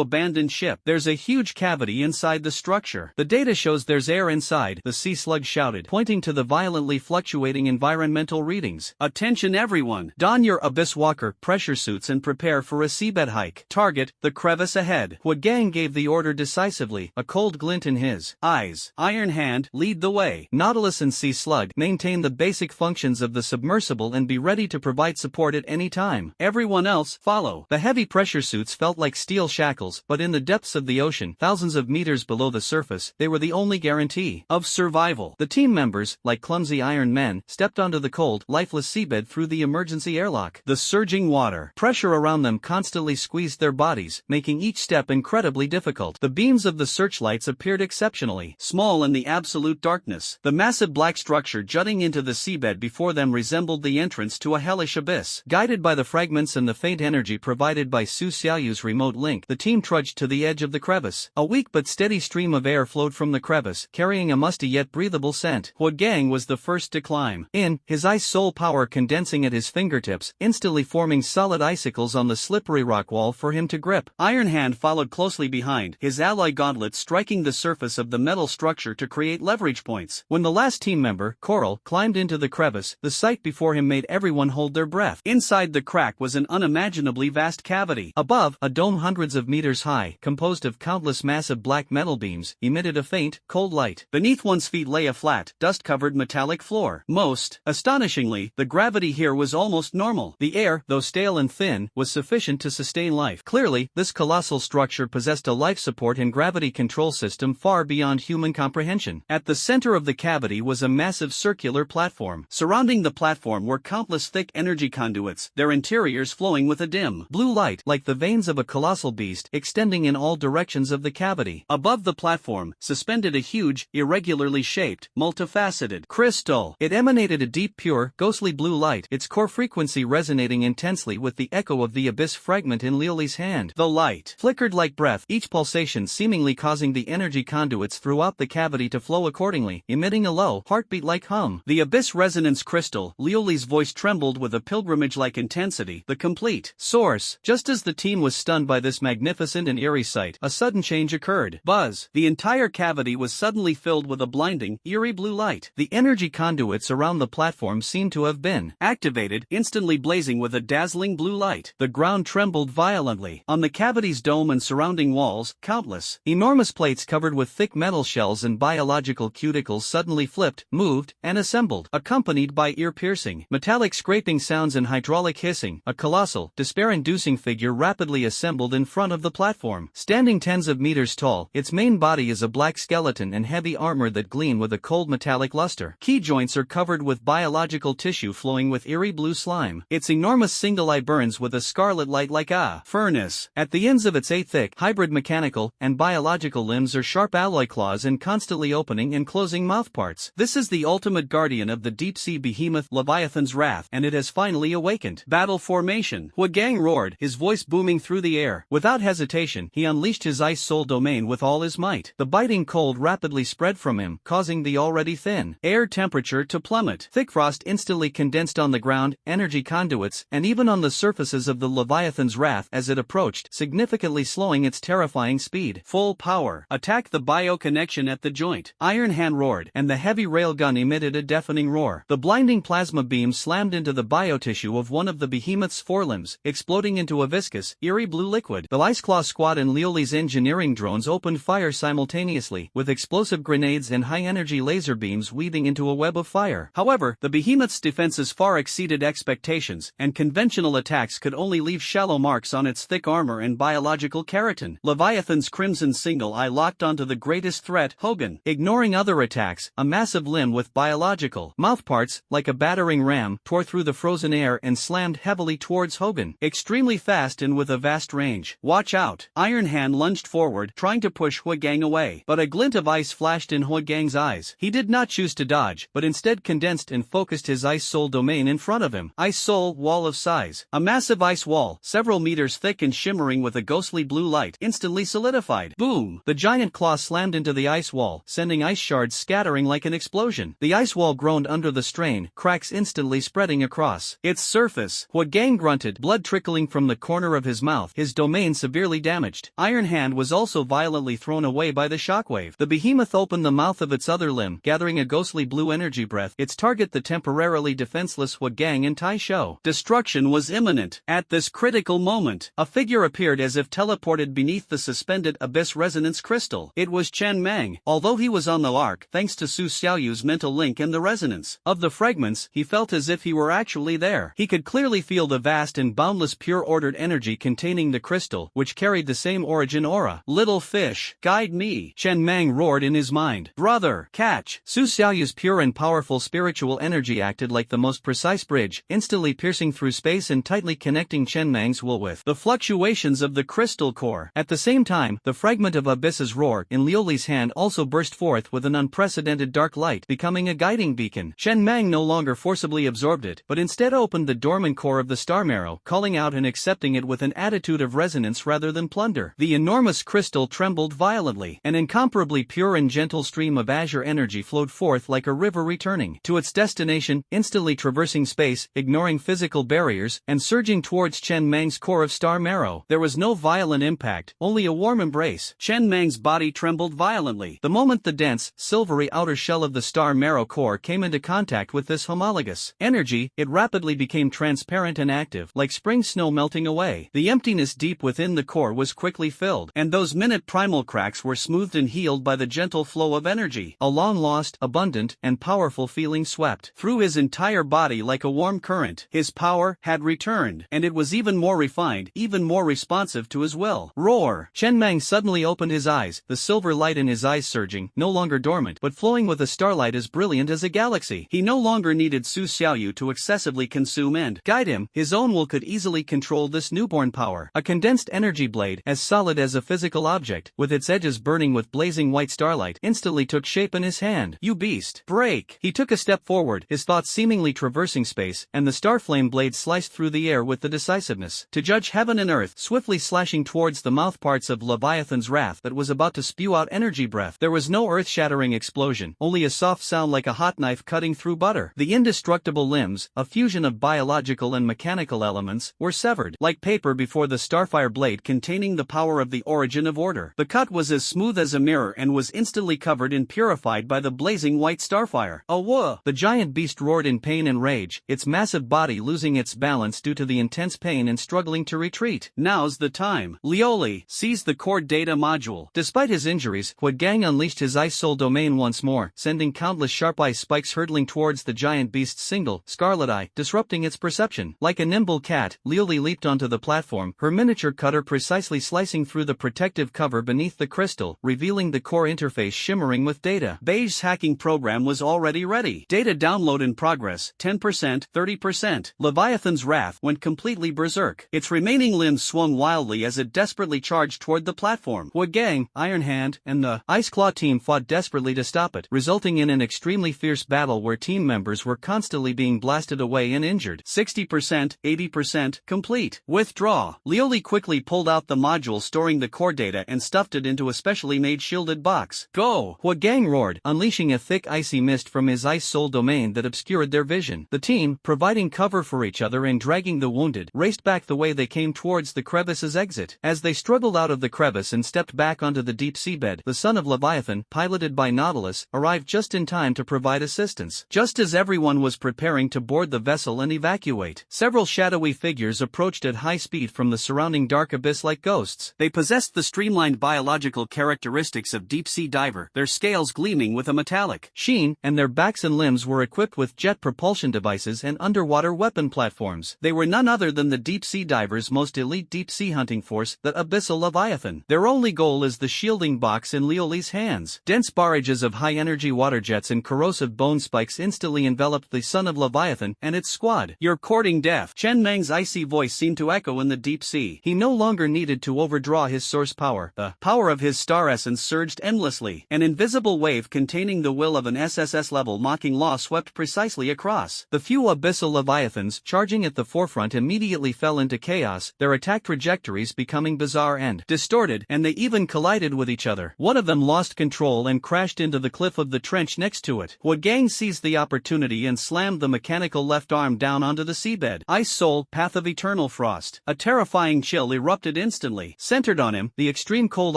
abandon ship. There's a huge cavity inside the structure. The data shows there's air inside," the sea slug shouted, pointing to the violently fluctuating environmental readings. "Attention everyone, don your Abyss Walker pressure suits and prepare for a seabed hike. Target, the crevice ahead." Huagang gave the order decisively, a cold glint in his eyes. "Iron Hand, lead the way. Nautilus and Sea Slug, maintain the basic functions of the submersible and be ready to provide support at any time. Everyone else, follow." The heavy pressure suits felt like steel shackles, but in the depths of the ocean, thousands of meters below the surface, they were the only guarantee of survival. The team members, like clumsy iron men, stepped onto the cold, lifeless seabed through the emergency airlock. The surging water pressure around them constantly squeezed their bodies, making each step incredibly difficult. The beams of the searchlights appeared exceptionally small in the absolute darkness. The massive black structure jutting into the seabed before them resembled the entrance to a hellish abyss. Guided by the fragments and the faint energy provided by Su Xiaoyu's remote link, the team trudged to the edge of the crevice. A weak but steady stream of air flowed from the crevice, carrying a musty yet breathable scent. Huagang was the first to climb in, his ice soul power condensing at his fingertips, instantly forming solid icicles on the slippery rock wall for him to grip. Iron Hand followed closely behind, his alloy gauntlet striking the surface of the metal structure to create leverage points. When the last team member, Coral, climbed into the crevice, the sight before him made everyone hold their breath. Inside the crack was an unimaginably vast cavity. Above, a dome hundreds of meters high, composed of countless massive black metal beams, emitted a faint, cold light. Beneath one's feet lay a flat, dust-covered metallic floor. Most astonishingly, the gravity here was almost normal. The air, though stale and thin, was sufficient to sustain life. Clearly, this colossal structure possessed a life support and gravity control system far beyond human comprehension. At the center of the cavity was a massive circular platform. Surrounding the platform were countless thick energy conduits, their interiors flowing with a dim blue light, like the veins of a colossal beast, extending in all directions of the cavity. Above the platform, suspended a huge, irregularly shaped, multifaceted crystal. It emanated a deep, pure, ghostly blue light, its core frequency resonating intensely with the echo of the abyss fragment in Lioli's hand. The light flickered like breath, each pulsation seemingly causing the energy conduits throughout the cavity to flow accordingly, emitting a low, heartbeat-like hum. The abyss resonance crystal, Lioli's voice trembled with a pilgrimage-like intensity, the complete source. Just as the team was stunned by this magnificent and eerie sight, a sudden change occurred. Buzz! The entire cavity was suddenly filled with a blinding, eerie blue light. The energy conduits around the platform seemed to have been activated, instantly blazing with a dazzling blue light. The ground trembled violently. On the cavity's dome and surrounding walls, countless, enormous plates covered with thick metal shells and biological cuticles suddenly flipped, moved, and assembled, accompanied by ear-piercing, metallic scraping sounds and hydraulic hissing. A colossal, despair-inducing figure rapidly assembled in front of the platform. Standing tens of meters tall, its main body is a black skeleton and heavy armor that gleam with a cold metallic luster. Key joints are covered with biological tissue flowing with eerie blue slime. Its enormous single eye burns with a scarlet light like a furnace. At the ends of its 8 thick, hybrid mechanical and biological limbs are sharp alloy claws and constantly opening and closing mouthparts. This is the ultimate guardian of the deep-sea behemoth Leviathan's wrath, and it has finally awakened. Battle formation. Huagang roared, his voice booming through the air. Without hesitation, he unleashed his ice soul domain with all his might. The biting cold rapidly spread from him, causing the already thin air temperature to plummet. Thick frost instantly condensed on the ground, energy conduits, and even on the surfaces of the Leviathan's wrath as it approached, significantly slowing its terrifying speed. Full power. Attack the bio connection at the joint. Iron Hand roared, and the heavy railgun emitted a deafening roar. The blinding plasma beam slammed into the biotissue of one of the behemoth's forelimbs, exploding into a viscous, eerie blue liquid. The Ice Claw squad and Lioli's engineering drones opened fire simultaneously, with explosive grenades and high-energy laser beams tentacles weaving into a web of fire. However, the behemoth's defenses far exceeded expectations, and conventional attacks could only leave shallow marks on its thick armor and biological keratin. Leviathan's crimson single eye locked onto the greatest threat, Hogan. Ignoring other attacks, a massive limb with biological mouthparts, like a battering ram, tore through the frozen air and slammed heavily towards Hogan, extremely fast and with a vast range. Watch out! Iron Hand lunged forward, trying to push Huagang away, but a glint of ice flashed in Huagang's eyes. He did not choose to dodge, but instead condensed and focused his Ice Soul domain in front of him. Ice Soul, wall of size. A massive ice wall, several meters thick and shimmering with a ghostly blue light, instantly solidified. Boom! The giant claw slammed into the ice wall, sending ice shards scattering like an explosion. The ice wall groaned under the strain, cracks instantly spreading across its surface. Huagang grunted, blood trickling from the corner of his mouth, his domain severely damaged. Iron Hand was also violently thrown away by the shockwave. The behemoth opened the mouth of its other limb, gathering a ghostly blue energy breath, its target the temporarily defenseless Huagang and Tai Shou. Destruction was imminent. At this critical moment, a figure appeared as if teleported beneath the suspended abyss resonance crystal. It was Chen Mang. Although he was on the arc, thanks to Su Xiaoyu's mental link and the resonance of the fragments, he felt as if he were actually there. He could clearly feel the vast and boundless pure ordered energy containing the crystal, which carried the same origin aura. Little fish, guide me, Chen Mang roared in his mind. Brother, catch! Su Xiaoyu's pure and powerful spiritual energy acted like the most precise bridge, instantly piercing through space and tightly connecting Chen Mang's will with the fluctuations of the crystal core. At the same time, the fragment of Abyss's roar in Liuli's hand also burst forth with an unprecedented dark light, becoming a guiding beacon. Chen Mang no longer forcibly absorbed it, but instead opened the dormant core of the star marrow, calling out and accepting it with an attitude of resonance rather than plunder. The enormous crystal trembled violently. An incomparably pure and gentle stream of azure energy flowed forth like a river returning to its destination, instantly traversing space, ignoring physical barriers, and surging towards Chen Mang's core of star marrow. There was no violent impact, only a warm embrace. Chen Mang's body trembled violently. The moment the dense, silvery outer shell of the star marrow core came into contact with this homologous energy, it rapidly became transparent and active, like spring snow melting away. The emptiness deep within the core was quickly filled, and those minute primal cracks were smoothed and healed by the gentle flow of energy. A long-lost, abundant, and powerful feeling swept through his entire body like a warm current. His power had returned, and it was even more refined, even more responsive to his will. Roar! Chen Mang suddenly opened his eyes, the silver light in his eyes surging, no longer dormant, but flowing with a starlight as brilliant as a galaxy. He no longer needed Su Xiaoyu to excessively consume and guide him. His own will could easily control this newborn power. A condensed energy blade, as solid as a physical object, with its edges burning with blazing white starlight, instantly took shape in his hand. You beast! Break! He took a step forward, his thoughts seemingly traversing space, and the starflame blade sliced through the air with the decisiveness to judge heaven and earth, swiftly slashing towards the mouthparts of Leviathan's wrath that was about to spew out energy breath. There was no earth-shattering explosion, only a soft sound like a hot knife cutting through butter. The indestructible limbs, a fusion of biological and mechanical elements, were severed, like paper before the starfire blade containing the power of the origin of order. The cut was as smooth as a mirror and was instantly covered and purified by the blazing white starfire. Awah! The giant beast roared in pain and rage, its massive body losing its balance due to the intense pain and struggling to retreat. Now's the time. Lioli, seize the core data module. Despite his injuries, Huagang unleashed his ice soul domain once more, sending countless sharp ice spikes hurtling towards the giant beast's single, scarlet eye, disrupting its perception. Like a nimble cat, Lioli leaped onto the platform, her miniature cutter precisely slicing through the protective cover beneath the crystal, revealing the core interface shimmering with data. Beige's hacking program was already ready. Data download in progress, 10%, 30%. Leviathan's wrath went completely berserk. Its remaining limbs swung wildly as it desperately charged toward the platform. Huagang, Iron Hand, and the Ice Claw team fought desperately to stop it, resulting in an extremely fierce battle where team members were constantly being blasted away and injured. 60%, 80%, complete. Withdraw. Lioli quickly pulled out the module storing the core data and stuffed it into a specially made shielded box. Go! Huagang roared, unleashing a thick icy mist from his ice soul domain that obscured their vision. The team, providing cover for each other and dragging the wounded, raced back the way they came towards the crevice's exit. As they struggled out of the crevice and stepped back onto the deep seabed, the son of Leviathan, piloted by Nautilus, arrived just in time to provide assistance. Just as everyone was preparing to board the vessel and evacuate, several shadowy figures approached at high speed from the surrounding dark abyss like ghosts. They possessed the streamlined biological characteristics of deep-sea diver, their scales gleaming with a metallic Sheen and their backs and limbs were equipped with jet propulsion devices and underwater weapon platforms. They were none other than the deep-sea divers' most elite deep-sea hunting force, the Abyssal Leviathan. Their only goal is the shielding box in Liuli's hands. Dense barrages of high-energy water jets and corrosive bone spikes instantly enveloped the son of Leviathan and its squad. "You're courting death." Chen Meng's icy voice seemed to echo in the deep sea. He no longer needed to overdraw his source power. The power of his star essence surged endlessly. An invisible wave containing the will of an SSS-level mocking law swept precisely across. The few Abyssal Leviathans charging at the forefront immediately fell into chaos, their attack trajectories becoming bizarre and distorted, and they even collided with each other. One of them lost control and crashed into the cliff of the trench next to it. Huagang seized the opportunity and slammed the mechanical left arm down onto the seabed. Ice Soul, Path of Eternal Frost. A terrifying chill erupted instantly. Centered on him, the extreme cold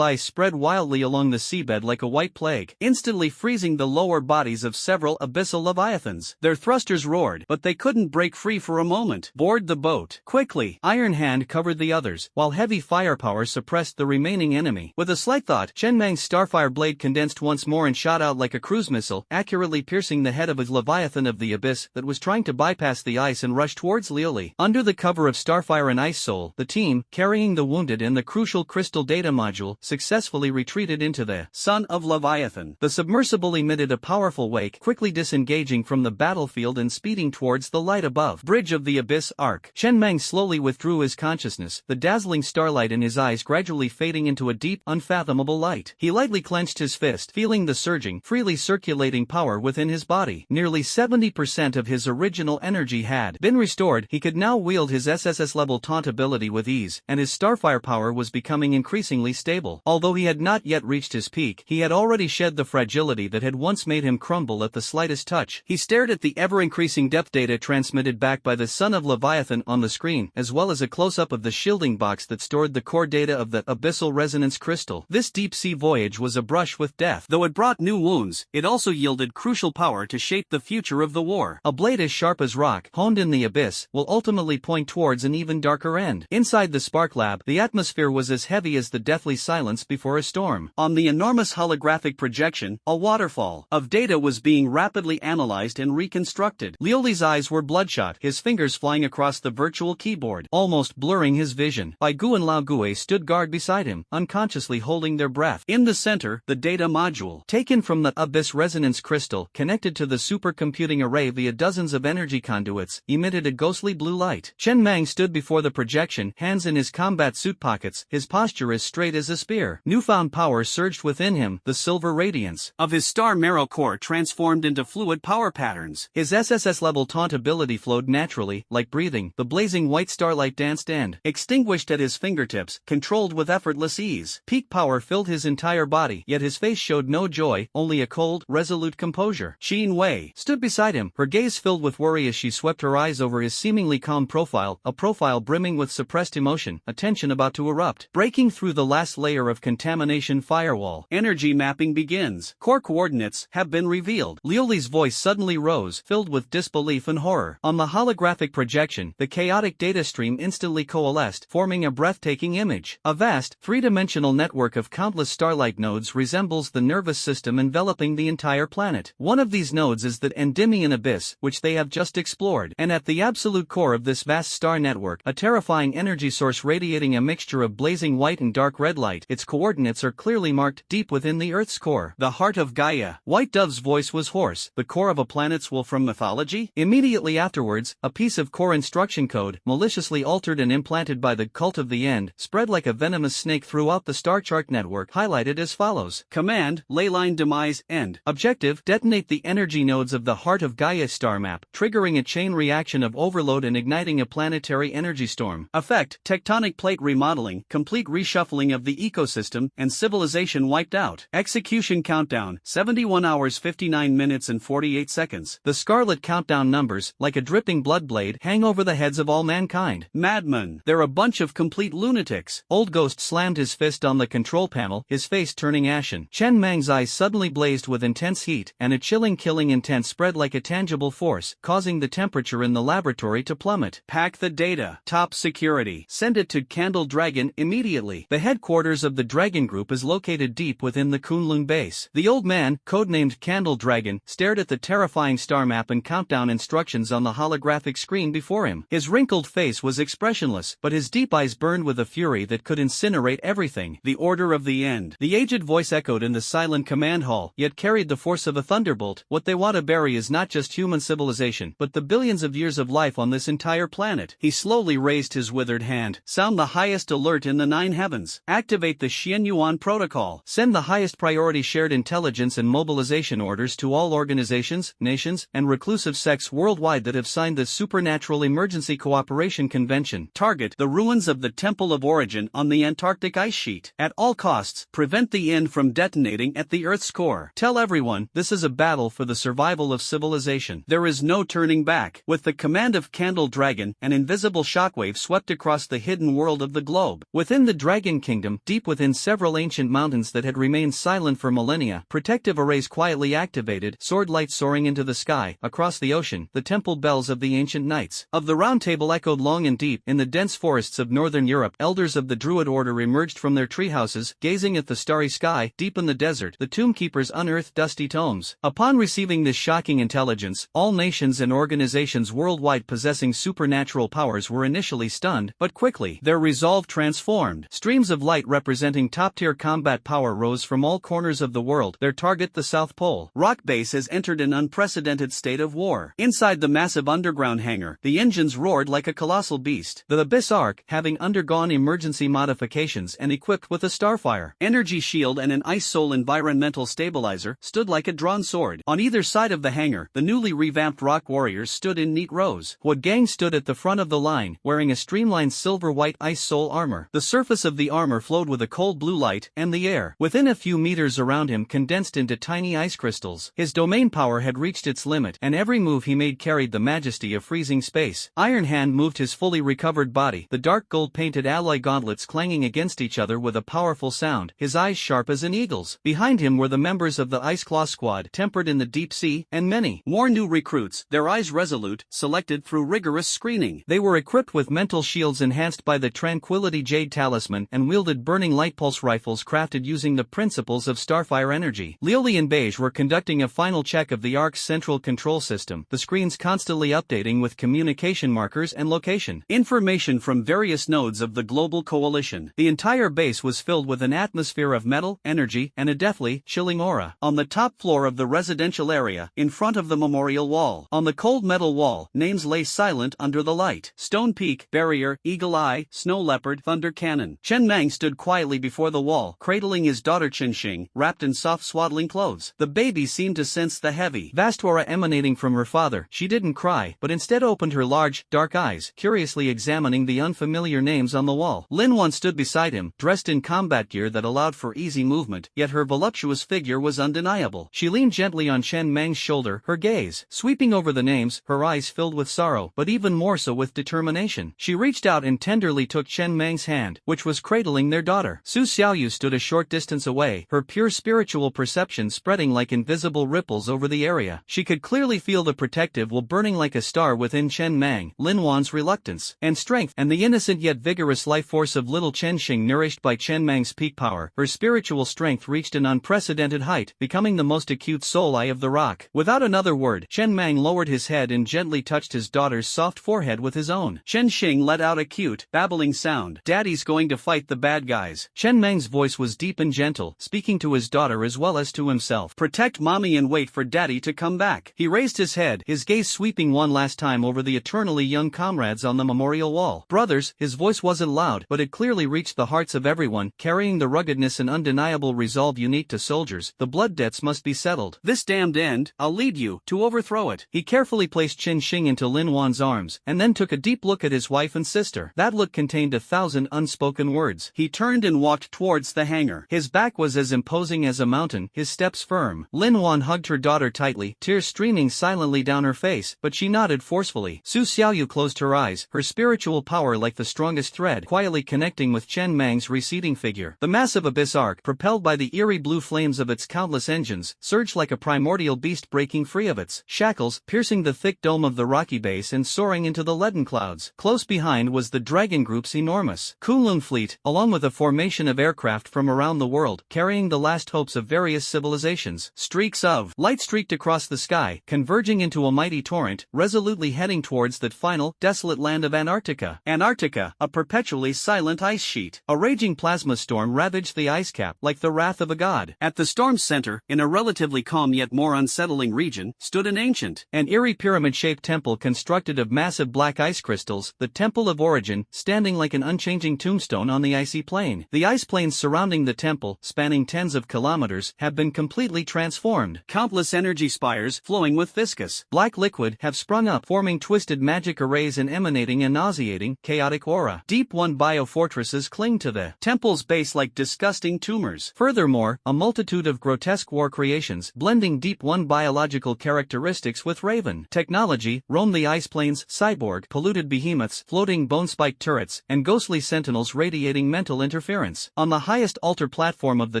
ice spread wildly along the seabed like a white plague, instantly freezing the lower bodies of several Abyssal Leviathans. Their thrusters roared, but they couldn't break free for a moment. "Board the boat." Quickly, Iron Hand covered the others, while heavy firepower suppressed the remaining enemy. With a slight thought, Chen Meng's starfire blade condensed once more and shot out like a cruise missile, accurately piercing the head of a Leviathan of the abyss that was trying to bypass the ice and rush towards Liuli. Under the cover of Starfire and Ice Soul, the team, carrying the wounded and the crucial crystal data module, successfully retreated into the son of Leviathan. The submersible emitted a powerful wake, quickly disengaging from the battlefield and speeding towards the light above. Bridge of the Abyss arc. Chen Meng slowly withdrew his consciousness, the dazzling starlight in his eyes gradually fading into a deep, unfathomable light. He lightly clenched his fist, feeling the surging, freely circulating power within his body. Nearly 70% of his original energy had been restored. He could now wield his SSS-level taunt ability with ease, and his starfire power was becoming increasingly stable. Although he had not yet reached his peak, he had already shed the fragility that had once made him crumble at the slightest touch. He stared at the ever-increasing depth data transmitted back by the son of Leviathan on the screen, as well as a close-up of the shielding box that stored the core data of the Abyssal Resonance Crystal. This deep-sea voyage was a brush with death. Though it brought new wounds, it also yielded crucial power to shape the future of the war. A blade as sharp as rock, honed in the abyss, will ultimately point towards an even darker end. Inside the Spark Lab, the atmosphere was as heavy as the deathly silence before a storm. On the enormous holographic projection, a waterfall of data was being rapidly analyzed and reconstructed. Liuli's eyes were bloodshot, his fingers flying across the virtual keyboard, almost blurring his vision. Bai Gu and Lao Gue stood guard beside him, unconsciously holding their breath. In the center, the data module, taken from the Abyss Resonance Crystal, connected to the supercomputing array via dozens of energy conduits, emitted a ghostly blue light. Chen Meng stood before the projection, hands in his combat suit pockets, his posture as straight as a spear. Newfound power surged within him, the silver radiance of his star marrow core transformed into fluid power patterns. His SSS-level taunt ability flowed naturally, like breathing. The blazing white starlight danced and extinguished at his fingertips, controlled with effortless ease. Peak power filled his entire body, yet his face showed no joy, only a cold, resolute composure. Xin Wei stood beside him, her gaze filled with worry as she swept her eyes over his seemingly calm profile, a profile brimming with suppressed emotion, a tension about to erupt. Breaking through the last layer of contamination firewall, energy mapping begins. Core coordinates have been revealed. Liuli's voice suddenly rose, filled with disbelief and horror. On the holographic projection, the chaotic data stream instantly coalesced, forming a breathtaking image. A vast, three-dimensional network of countless starlight nodes resembles the nervous system enveloping the entire planet. One of these nodes is the Endymion Abyss, which they have just explored, and at the absolute core of this vast star network, a terrifying energy source radiating a mixture of blazing white and dark red light. Its coordinates are clearly marked deep within the Earth's core. The heart of Gaia. White Dove's voice was hoarse. The core of a planet's will from mythology? Immediately afterwards, a piece of core instruction code, maliciously altered and implanted by the Cult of the End, spread like a venomous snake throughout the star chart network, highlighted as follows. Command, Leyline Demise, End. Objective, detonate the energy nodes of the Heart of Gaia star map, triggering a chain reaction of overload and igniting a planetary energy storm. Effect, tectonic plate remodeling, complete reshuffling of the ecosystem, and civilization wiped out. Execution countdown, 71 hours 59 minutes and 48 seconds. The scarlet countdown numbers, like a dripping blood blade, hang over the heads of all mankind. Madmen, they're a bunch of complete lunatics. Old Ghost slammed his fist on the control panel, his face turning ashen. Chen Meng's eyes suddenly blazed with intense heat, and a chilling killing intent spread like a tangible force, causing the temperature in the laboratory to plummet. Pack the data. Top security. Send it to Candle Dragon immediately. The headquarters of the Dragon Group is located deep within the Kunlun base. The old man, codenamed codenamed Candle Dragon, stared at the terrifying star map and countdown instructions on the holographic screen before him. His wrinkled face was expressionless, but his deep eyes burned with a fury that could incinerate everything. The order of the end. The aged voice echoed in the silent command hall, yet carried the force of a thunderbolt. What they want to bury is not just human civilization, but the billions of years of life on this entire planet. He slowly raised his withered hand. Sound the highest alert in the 9 heavens. Activate the Xianyuan protocol. Send the highest priority shared intelligence and mobilization orders to all organizations, nations, and reclusive sects worldwide that have signed the Supernatural Emergency Cooperation Convention. Target the ruins of the Temple of Origin on the Antarctic ice sheet. At all costs, prevent the Inn from detonating at the Earth's core. Tell everyone, this is a battle for the survival of civilization. There is no turning back. With the command of Candle Dragon, an invisible shockwave swept across the hidden world of the globe. Within the Dragon Kingdom, deep within several ancient mountains that had remained silent for millennia, protective arrays quietly activated, sword lights soaring into the sky. Across the ocean, the temple bells of the ancient knights of the Round Table echoed long and deep. In the dense forests of northern Europe, elders of the Druid order emerged from their treehouses, gazing at the starry sky. Deep in the desert, the tomb keepers unearthed dusty tomes. Upon receiving this shocking intelligence, all nations and organizations worldwide possessing supernatural powers were initially stunned, but quickly, their resolve transformed. Streams of light representing top-tier combat power rose from all corners of the world, their target the South Pole. Rock Base has entered an unprecedented state of war. Inside the massive underground hangar, the engines roared like a colossal beast. The Abyss Ark, having undergone emergency modifications and equipped with a starfire, energy shield and an Ice Soul environmental stabilizer, stood like a drawn sword. On either side of the hangar, the newly revamped Rock Warriors stood in neat rows. Wood Gang stood at the front of the line, wearing a streamlined silver-white Ice Soul armor. The surface of the armor flowed with a cold blue light, and the air, within a few meters around him, condensed into tiny ice crystals. His domain power had reached its limit, and every move he made carried the majesty of freezing space. Iron Hand moved his fully recovered body, the dark gold-painted alloy gauntlets clanging against each other with a powerful sound, his eyes sharp as an eagle's. Behind him were the members of the Ice Claw Squad, tempered in the deep sea, and many more new recruits, their eyes resolute, selected through rigorous screening. They were equipped with mental shields enhanced by the Tranquility Jade Talisman and wielded burning light pulse rifles crafted using the principles of Starfire energy. Leoli and Beige were conducting a final check of the Ark's central control system, the screens constantly updating with communication markers and location information from various nodes of the global coalition. The entire base was filled with an atmosphere of metal, energy, and a deathly, chilling aura. On the top floor of the residential area, in front of the memorial wall, on the cold metal wall, names lay silent under the light. Stone Peak, Barrier, Eagle Eye, Snow Leopard, Thunder Cannon. Chen Mang stood quietly before the wall, cradling his daughter Qinxing, wrapped in soft swaddling clothes. The baby seemed to sense the heavy, vast aura emanating from her father. She didn't cry, but instead opened her large, dark eyes, curiously examining the unfamiliar names on the wall. Lin Wan stood beside him, dressed in combat gear that allowed for easy movement, yet her voluptuous figure was undeniable. She leaned gently on Chen Mang's shoulder, her gaze sweeping over the names, her eyes filled with sorrow, but even more so with determination. She reached out and tenderly took Chen Mang's hand, which was cradling their daughter. Su Xiaoyu stood a short distance away, her pure spiritual perception spreading like invisible ripples over the area. She could clearly feel the protective will burning like a star within Chen Mang. Lin Wan's reluctance and strength, and the innocent yet vigorous life force of little Chen Xing nourished by Chen Mang's peak power. Her spiritual strength reached an unprecedented height, becoming the most acute soul eye of the rock. Without another word, Chen Mang lowered his head and gently touched his daughter's soft forehead with his own. Chen Xing let out a cute, babbling sound. Daddy's going to fight the bad guys. Chen Mang's voice was deep and gentle, speaking to his daughter as well as to himself. Protect mommy and wait for daddy to come back. He raised his head, his gaze sweeping one last time over the eternally young comrades on the memorial wall. Brothers, his voice wasn't loud, but it clearly reached the hearts of everyone, carrying the ruggedness and undeniable resolve unique to soldiers. The blood debts must be settled. This damned end, I'll lead you to overthrow it. He carefully placed Qin Xing into Lin Wan's arms, and then took a deep look at his wife and sister. That look contained 1,000 unspoken words. He turned and walked towards the hangar. His back was as imposing as a mountain, his steps firm. Lin Wan hugged her daughter tightly, tears streaming silently down her face, but she nodded forcefully. Su Xiaoyu closed her eyes, her spiritual power like the strongest thread, quietly connecting with Chen Mang's receding figure. The massive Abyss Ark, propelled by the eerie blue flames of its countless engines, surged like a primordial beast breaking free of its shackles, piercing the thick dome of the rocky base and soaring into the leaden clouds. Close behind was the Dragon Group's enormous Kunlun fleet, along with a formation of aircraft from around the world, carrying the last hopes of various civilizations. directions. Streaks of light streaked across the sky, converging into a mighty torrent, resolutely heading towards that final, desolate land of Antarctica. Antarctica, a perpetually silent ice sheet. A raging plasma storm ravaged the ice cap like the wrath of a god. At the storm's center, in a relatively calm yet more unsettling region, stood an ancient, an eerie pyramid-shaped temple constructed of massive black ice crystals, the Temple of Origin, standing like an unchanging tombstone on the icy plain. The ice plains surrounding the temple, spanning tens of kilometers, have been completely transformed. Countless energy spires, flowing with viscous, black liquid, have sprung up, forming twisted magic arrays and emanating a nauseating, chaotic aura. Deep One biofortresses cling to the temple's base like disgusting tumors. Furthermore, a multitude of grotesque war creations, blending Deep One biological characteristics with Raven technology, roam the ice plains, cyborg, polluted behemoths, floating bone-spiked turrets, and ghostly sentinels radiating mental interference. On the highest altar platform of the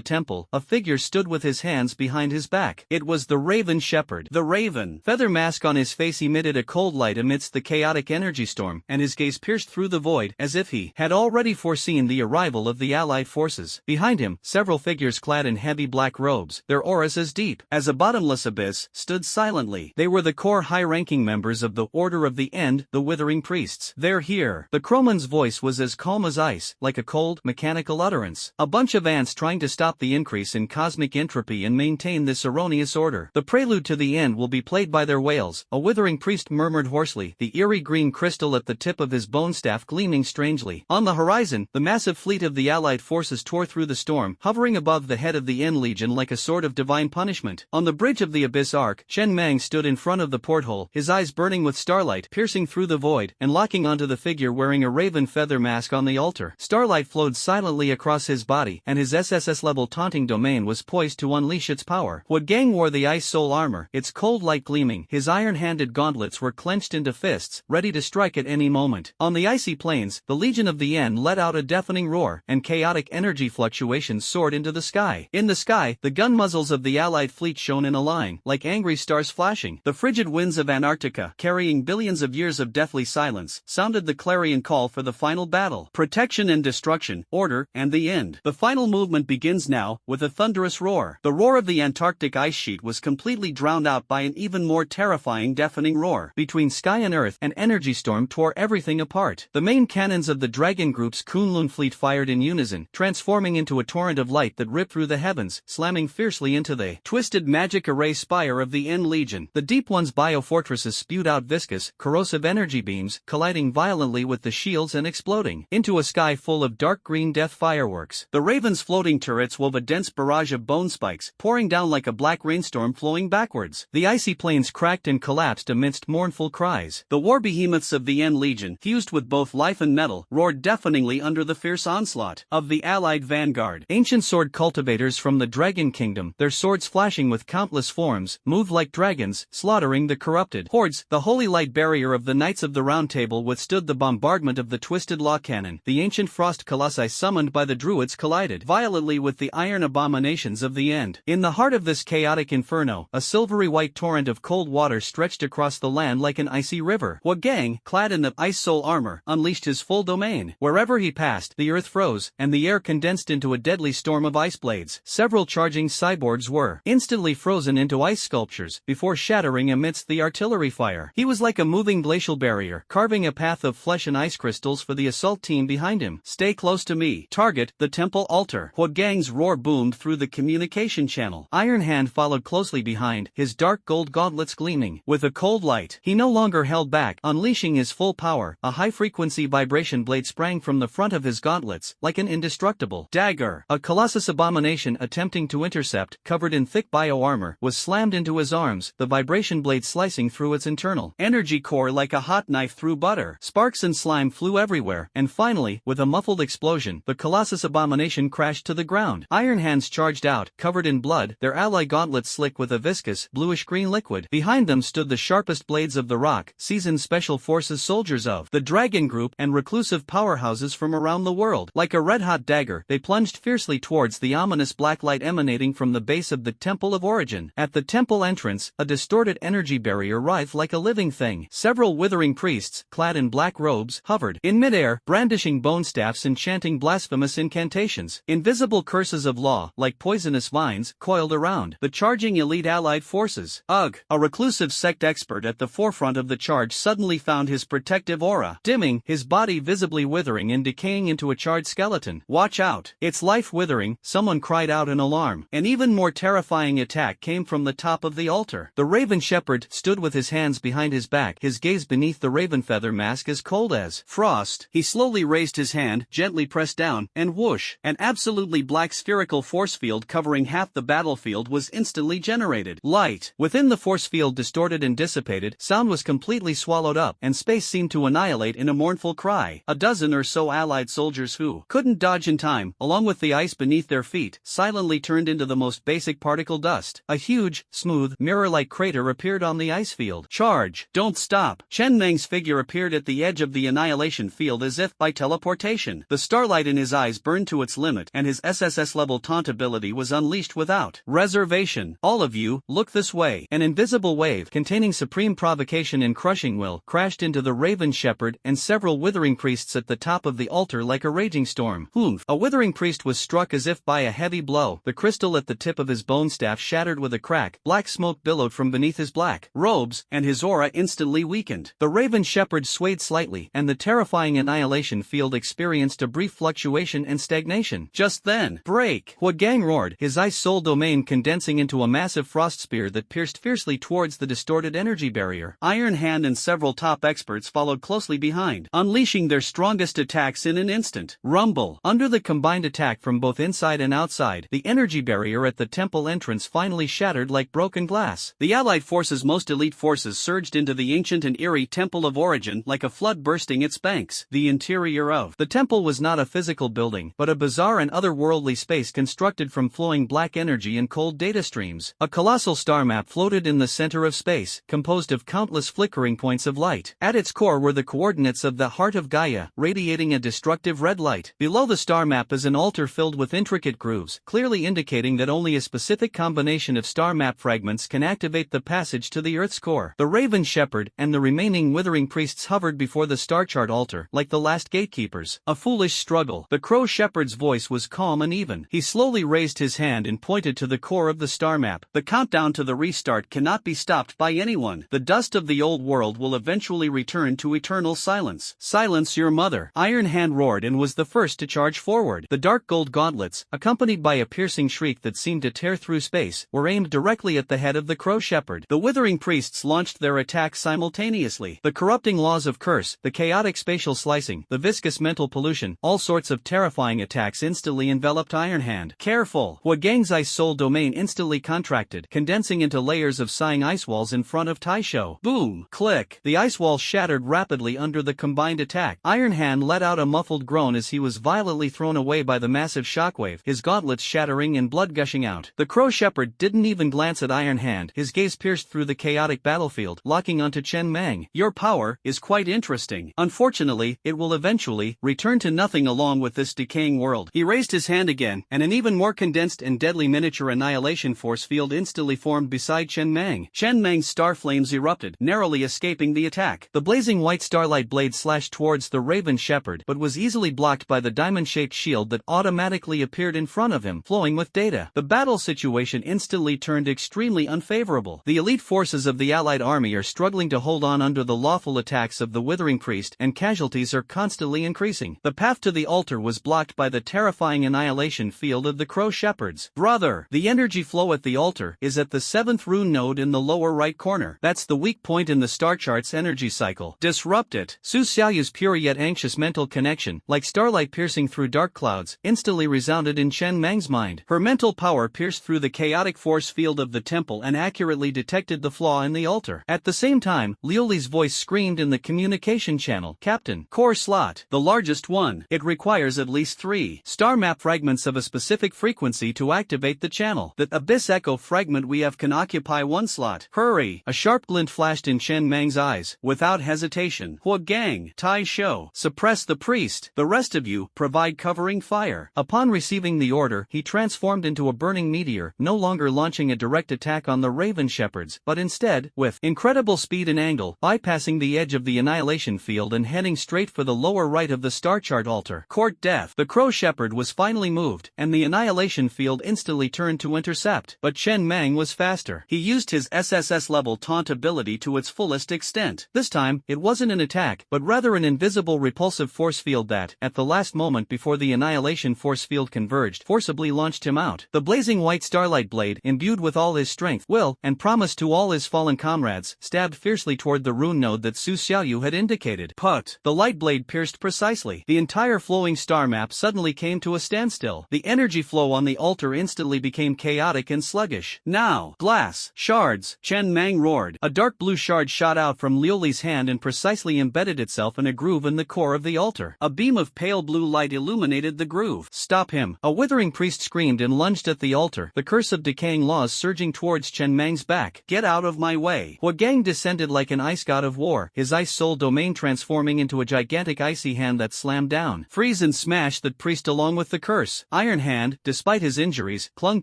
temple, a figure stood with his hands behind his back. It was the Raven Shepherd. The Raven feather mask on his face emitted a cold light amidst the chaotic energy storm, and his gaze pierced through the void as if he had already foreseen the arrival of the Allied forces. Behind him, several figures clad in heavy black robes, their auras as deep as a bottomless abyss, stood silently. They were the core high-ranking members of the Order of the End, the Withering Priests. They're here. The Crowman's voice was as calm as ice, like a cold, mechanical utterance. A bunch of ants trying to stop the increase in cosmic entropy and maintain this erroneous order. The prelude to the end will be played by their wails, a withering priest murmured hoarsely, the eerie green crystal at the tip of his bone staff gleaming strangely. On the horizon, the massive fleet of the Allied forces tore through the storm, hovering above the head of the End Legion like a sword of divine punishment. On the bridge of the Abyss Arc, Shen Mang stood in front of the porthole, his eyes burning with starlight, piercing through the void, and locking onto the figure wearing a raven feather mask on the altar. Starlight flowed silently across his body, and his SSS-level taunting domain was poised to unleash its power. Huogang wore the ice soul armor, its cold light gleaming. His iron-handed gauntlets were clenched into fists, ready to strike at any moment. On the icy plains, the Legion of the End let out a deafening roar, and chaotic energy fluctuations soared into the sky. In the sky, the gun muzzles of the Allied fleet shone in a line, like angry stars flashing. The frigid winds of Antarctica, carrying billions of years of deathly silence, sounded the clarion call for the final battle. Protection and destruction, order, and the end. The final movement begins now, with a thunderous roar. The roar of the Antarctic ice sheet was completely drowned out by an even more terrifying deafening roar. Between sky and earth, an energy storm tore everything apart. The main cannons of the Dragon Group's Kunlun fleet fired in unison, transforming into a torrent of light that ripped through the heavens, slamming fiercely into the twisted magic array spire of the End Legion. The Deep One's biofortresses spewed out viscous, corrosive energy beams, colliding violently with the shields and exploding into a sky full of dark green death fireworks. The Raven's floating turrets wove a dense barrage of bone spikes, pouring down like a black rainstorm flowing backwards. The icy plains cracked and collapsed amidst mournful cries. The war behemoths of the End Legion, fused with both life and metal, roared deafeningly under the fierce onslaught of the Allied vanguard. Ancient sword cultivators from the Dragon Kingdom, their swords flashing with countless forms, moved like dragons, slaughtering the corrupted hordes. The holy light barrier of the Knights of the Round Table withstood the bombardment of the twisted law cannon. The ancient frost colossi summoned by the Druids collided violently with the iron abominations of the End. In the heart of this chaotic inferno, a silvery white torrent of cold water stretched across the land like an icy river. Huogang, clad in the ice soul armor, unleashed his full domain. Wherever he passed, the earth froze, and the air condensed into a deadly storm of ice blades. Several charging cyborgs were instantly frozen into ice sculptures, before shattering amidst the artillery fire. He was like a moving glacial barrier, carving a path of flesh and ice crystals for the assault team behind him. Stay close to me. Target, the temple altar. Huogang's roar boomed through the communication channel. Iron Hand followed closely behind, his dark gold gauntlets gleaming with a cold light. He no longer held back, unleashing his full power. A high-frequency vibration blade sprang from the front of his gauntlets, like an indestructible dagger. A Colossus abomination attempting to intercept, covered in thick bio-armor, was slammed into his arms, the vibration blade slicing through its internal energy core like a hot knife through butter. Sparks and slime flew everywhere, and finally, with a muffled explosion, the Colossus abomination crashed to the ground. Iron Hands charged out, covered in blood, their ally gauntlets slick with a viscous, bluish-green liquid. Behind them stood the sharpest blades of the rock, seasoned special forces soldiers of the Dragon Group and reclusive powerhouses from around the world. Like a red-hot dagger, they plunged fiercely towards the ominous black light emanating from the base of the Temple of Origin. At the temple entrance, a distorted energy barrier writhed like a living thing. Several withering priests, clad in black robes, hovered in midair, brandishing bone staffs and chanting blasphemous incantations. Invisible curses of law, like poisonous vines, coiled around the charging elite allied forces. Ugh! A reclusive sect expert at the forefront of the charge suddenly found his protective aura dimming, his body visibly withering and decaying into a charred skeleton. Watch out! It's life withering, someone cried out in alarm. An even more terrifying attack came from the top of the altar. The Raven Shepherd stood with his hands behind his back, his gaze beneath the raven feather mask as cold as frost. He slowly raised his hand, gently pressed down, and whoosh! An absolutely black spherical force field covering half the battlefield was instantly generated. Light within the force field distorted and dissipated, sound was completely swallowed up, and space seemed to annihilate in a mournful cry. A dozen or so allied soldiers who couldn't dodge in time, along with the ice beneath their feet, silently turned into the most basic particle dust. A huge, smooth, mirror-like crater appeared on the ice field. Charge! Don't stop! Chen Meng's figure appeared at the edge of the annihilation field as if by teleportation. The starlight in his eyes burned to its limit, and his SSS-level taunt ability was unleashed without reservation. All of you, look this way. An invisible wave, containing supreme provocation and crushing will, crashed into the Raven Shepherd and several withering priests at the top of the altar like a raging storm. Oomph! A withering priest was struck as if by a heavy blow. The crystal at the tip of his bone staff shattered with a crack, black smoke billowed from beneath his black robes, and his aura instantly weakened. The Raven Shepherd swayed slightly, and the terrifying annihilation field experienced a brief fluctuation and stagnation. Just then, break! Hua Gang roared, his ice soul domain condensing into a massive frost spear that pierced fiercely towards the distorted energy barrier. Iron Hand and several top experts followed closely behind, unleashing their strongest attacks in an instant. Rumble! Under the combined attack from both inside and outside, the energy barrier at the temple entrance finally shattered like broken glass. The Allied forces' most elite forces surged into the ancient and eerie Temple of Origin like a flood bursting its banks. The interior of the temple was not a physical building, but a bizarre and otherworldly space constructed from flowing black energy and cold data streams. A colossal star map floated in the center of space, composed of countless flickering points of light. At its core were the coordinates of the heart of Gaia, radiating a destructive red light. Below the star map is an altar filled with intricate grooves, clearly indicating that only a specific combination of star map fragments can activate the passage to the Earth's core. The Raven Shepherd and the remaining withering priests hovered before the star chart altar, like the last gatekeepers. A foolish struggle. The Crow Shepherd's voice was calm and even. He slowly raised his hand and pointed to the core of the star map. The countdown to the restart cannot be stopped by anyone. The dust of the old world will eventually return to eternal silence. Silence your mother! Iron Hand roared and was the first to charge forward. The dark gold gauntlets, accompanied by a piercing shriek that seemed to tear through space, were aimed directly at the head of the Crow Shepherd. The withering priests launched their attacks simultaneously. The corrupting laws of curse, the chaotic spatial slicing, the viscous mental pollution, all sorts of terrifying attacks instantly enveloped Iron Hand. Careful! Hua Gang's ice soul domain instantly contracted, condensing into layers of sighing ice walls in front of Taisho. Boom! Click! The ice walls shattered rapidly under the combined attack. Iron Hand let out a muffled groan as he was violently thrown away by the massive shockwave, his gauntlets shattering and blood gushing out. The Crow Shepherd didn't even glance at Iron Hand, his gaze pierced through the chaotic battlefield, locking onto Chen Meng. Your power is quite interesting. Unfortunately, it will eventually return to nothing along with this decaying world. He raised his hand again, and an even more condensed and deadly miniature annihilation force field instantly formed beside Chen Meng. Chen Meng's star flames erupted, narrowly escaping the attack. The blazing white starlight blade slashed towards the Raven Shepherd, but was easily blocked by the diamond-shaped shield that automatically appeared in front of him, flowing with data. The battle situation instantly turned extremely unfavorable. The elite forces of the Allied army are struggling to hold on under the lawful attacks of the Withering Priest, and casualties are constantly increasing. The path to the altar was blocked by the terrifying annihilation field of the Crow Shepherds. Brother, the energy flow at the altar is at the 7th rune node in the lower right corner. That's the weak point in the star chart's energy cycle. Disrupt it. Su Xiaoyu's pure yet anxious mental connection, like starlight piercing through dark clouds, instantly resounded in Chen Meng's mind. Her mental power pierced through the chaotic force field of the temple and accurately detected the flaw in the altar. At the same time, Liuli's voice screamed in the communication channel, Captain, core slot, the largest one. It requires at least 3 star map fragments of a specific frequency to activate the channel. That abyss echo fragment we have can occupy 1 slot. Hurry! A sharp glint flashed in Chen Meng's eyes. Without hesitation, Hua Gang, Tai Shou, suppress the priest. The rest of you, provide covering fire. Upon receiving the order, he transformed into a burning meteor, no longer launching a direct attack on the Raven Shepherds, but instead, with incredible speed and angle, bypassing the edge of the annihilation field and heading straight for the lower right of the star chart altar. Court death. The Crow Shepherd was finally moved, and the annihilation field instantly turned to intercept. But Chen Mang was faster. He used his SSS level taunt ability to its fullest extent. This time, it wasn't an attack, but rather an invisible repulsive force field that, at the last moment before the annihilation force field converged, forcibly launched him out. The blazing white starlight blade, imbued with all his strength, will, and promise to all his fallen comrades, stabbed fiercely toward the rune node that Su Xiaoyu had indicated. Put. The light blade pierced precisely. The entire flowing star map suddenly came to a standstill. The energy flow on the altar instantly became chaotic and sluggish. Now, glass, shards, Chen Mang roared. A dark blue shard shot out from Liu Li's hand and precisely embedded itself in a groove in the core of the altar. A beam of pale blue light illuminated the groove. Stop him! A withering priest screamed and lunged at the altar, the curse of decaying laws surging towards Chen Mang's back. Get out of my way! Hua Gang descended like an ice god of war, his ice soul domain transforming into a gigantic icy hand that slammed down. Freeze and smash that priest along with the curse. Iron Hand, despite his injuries, clung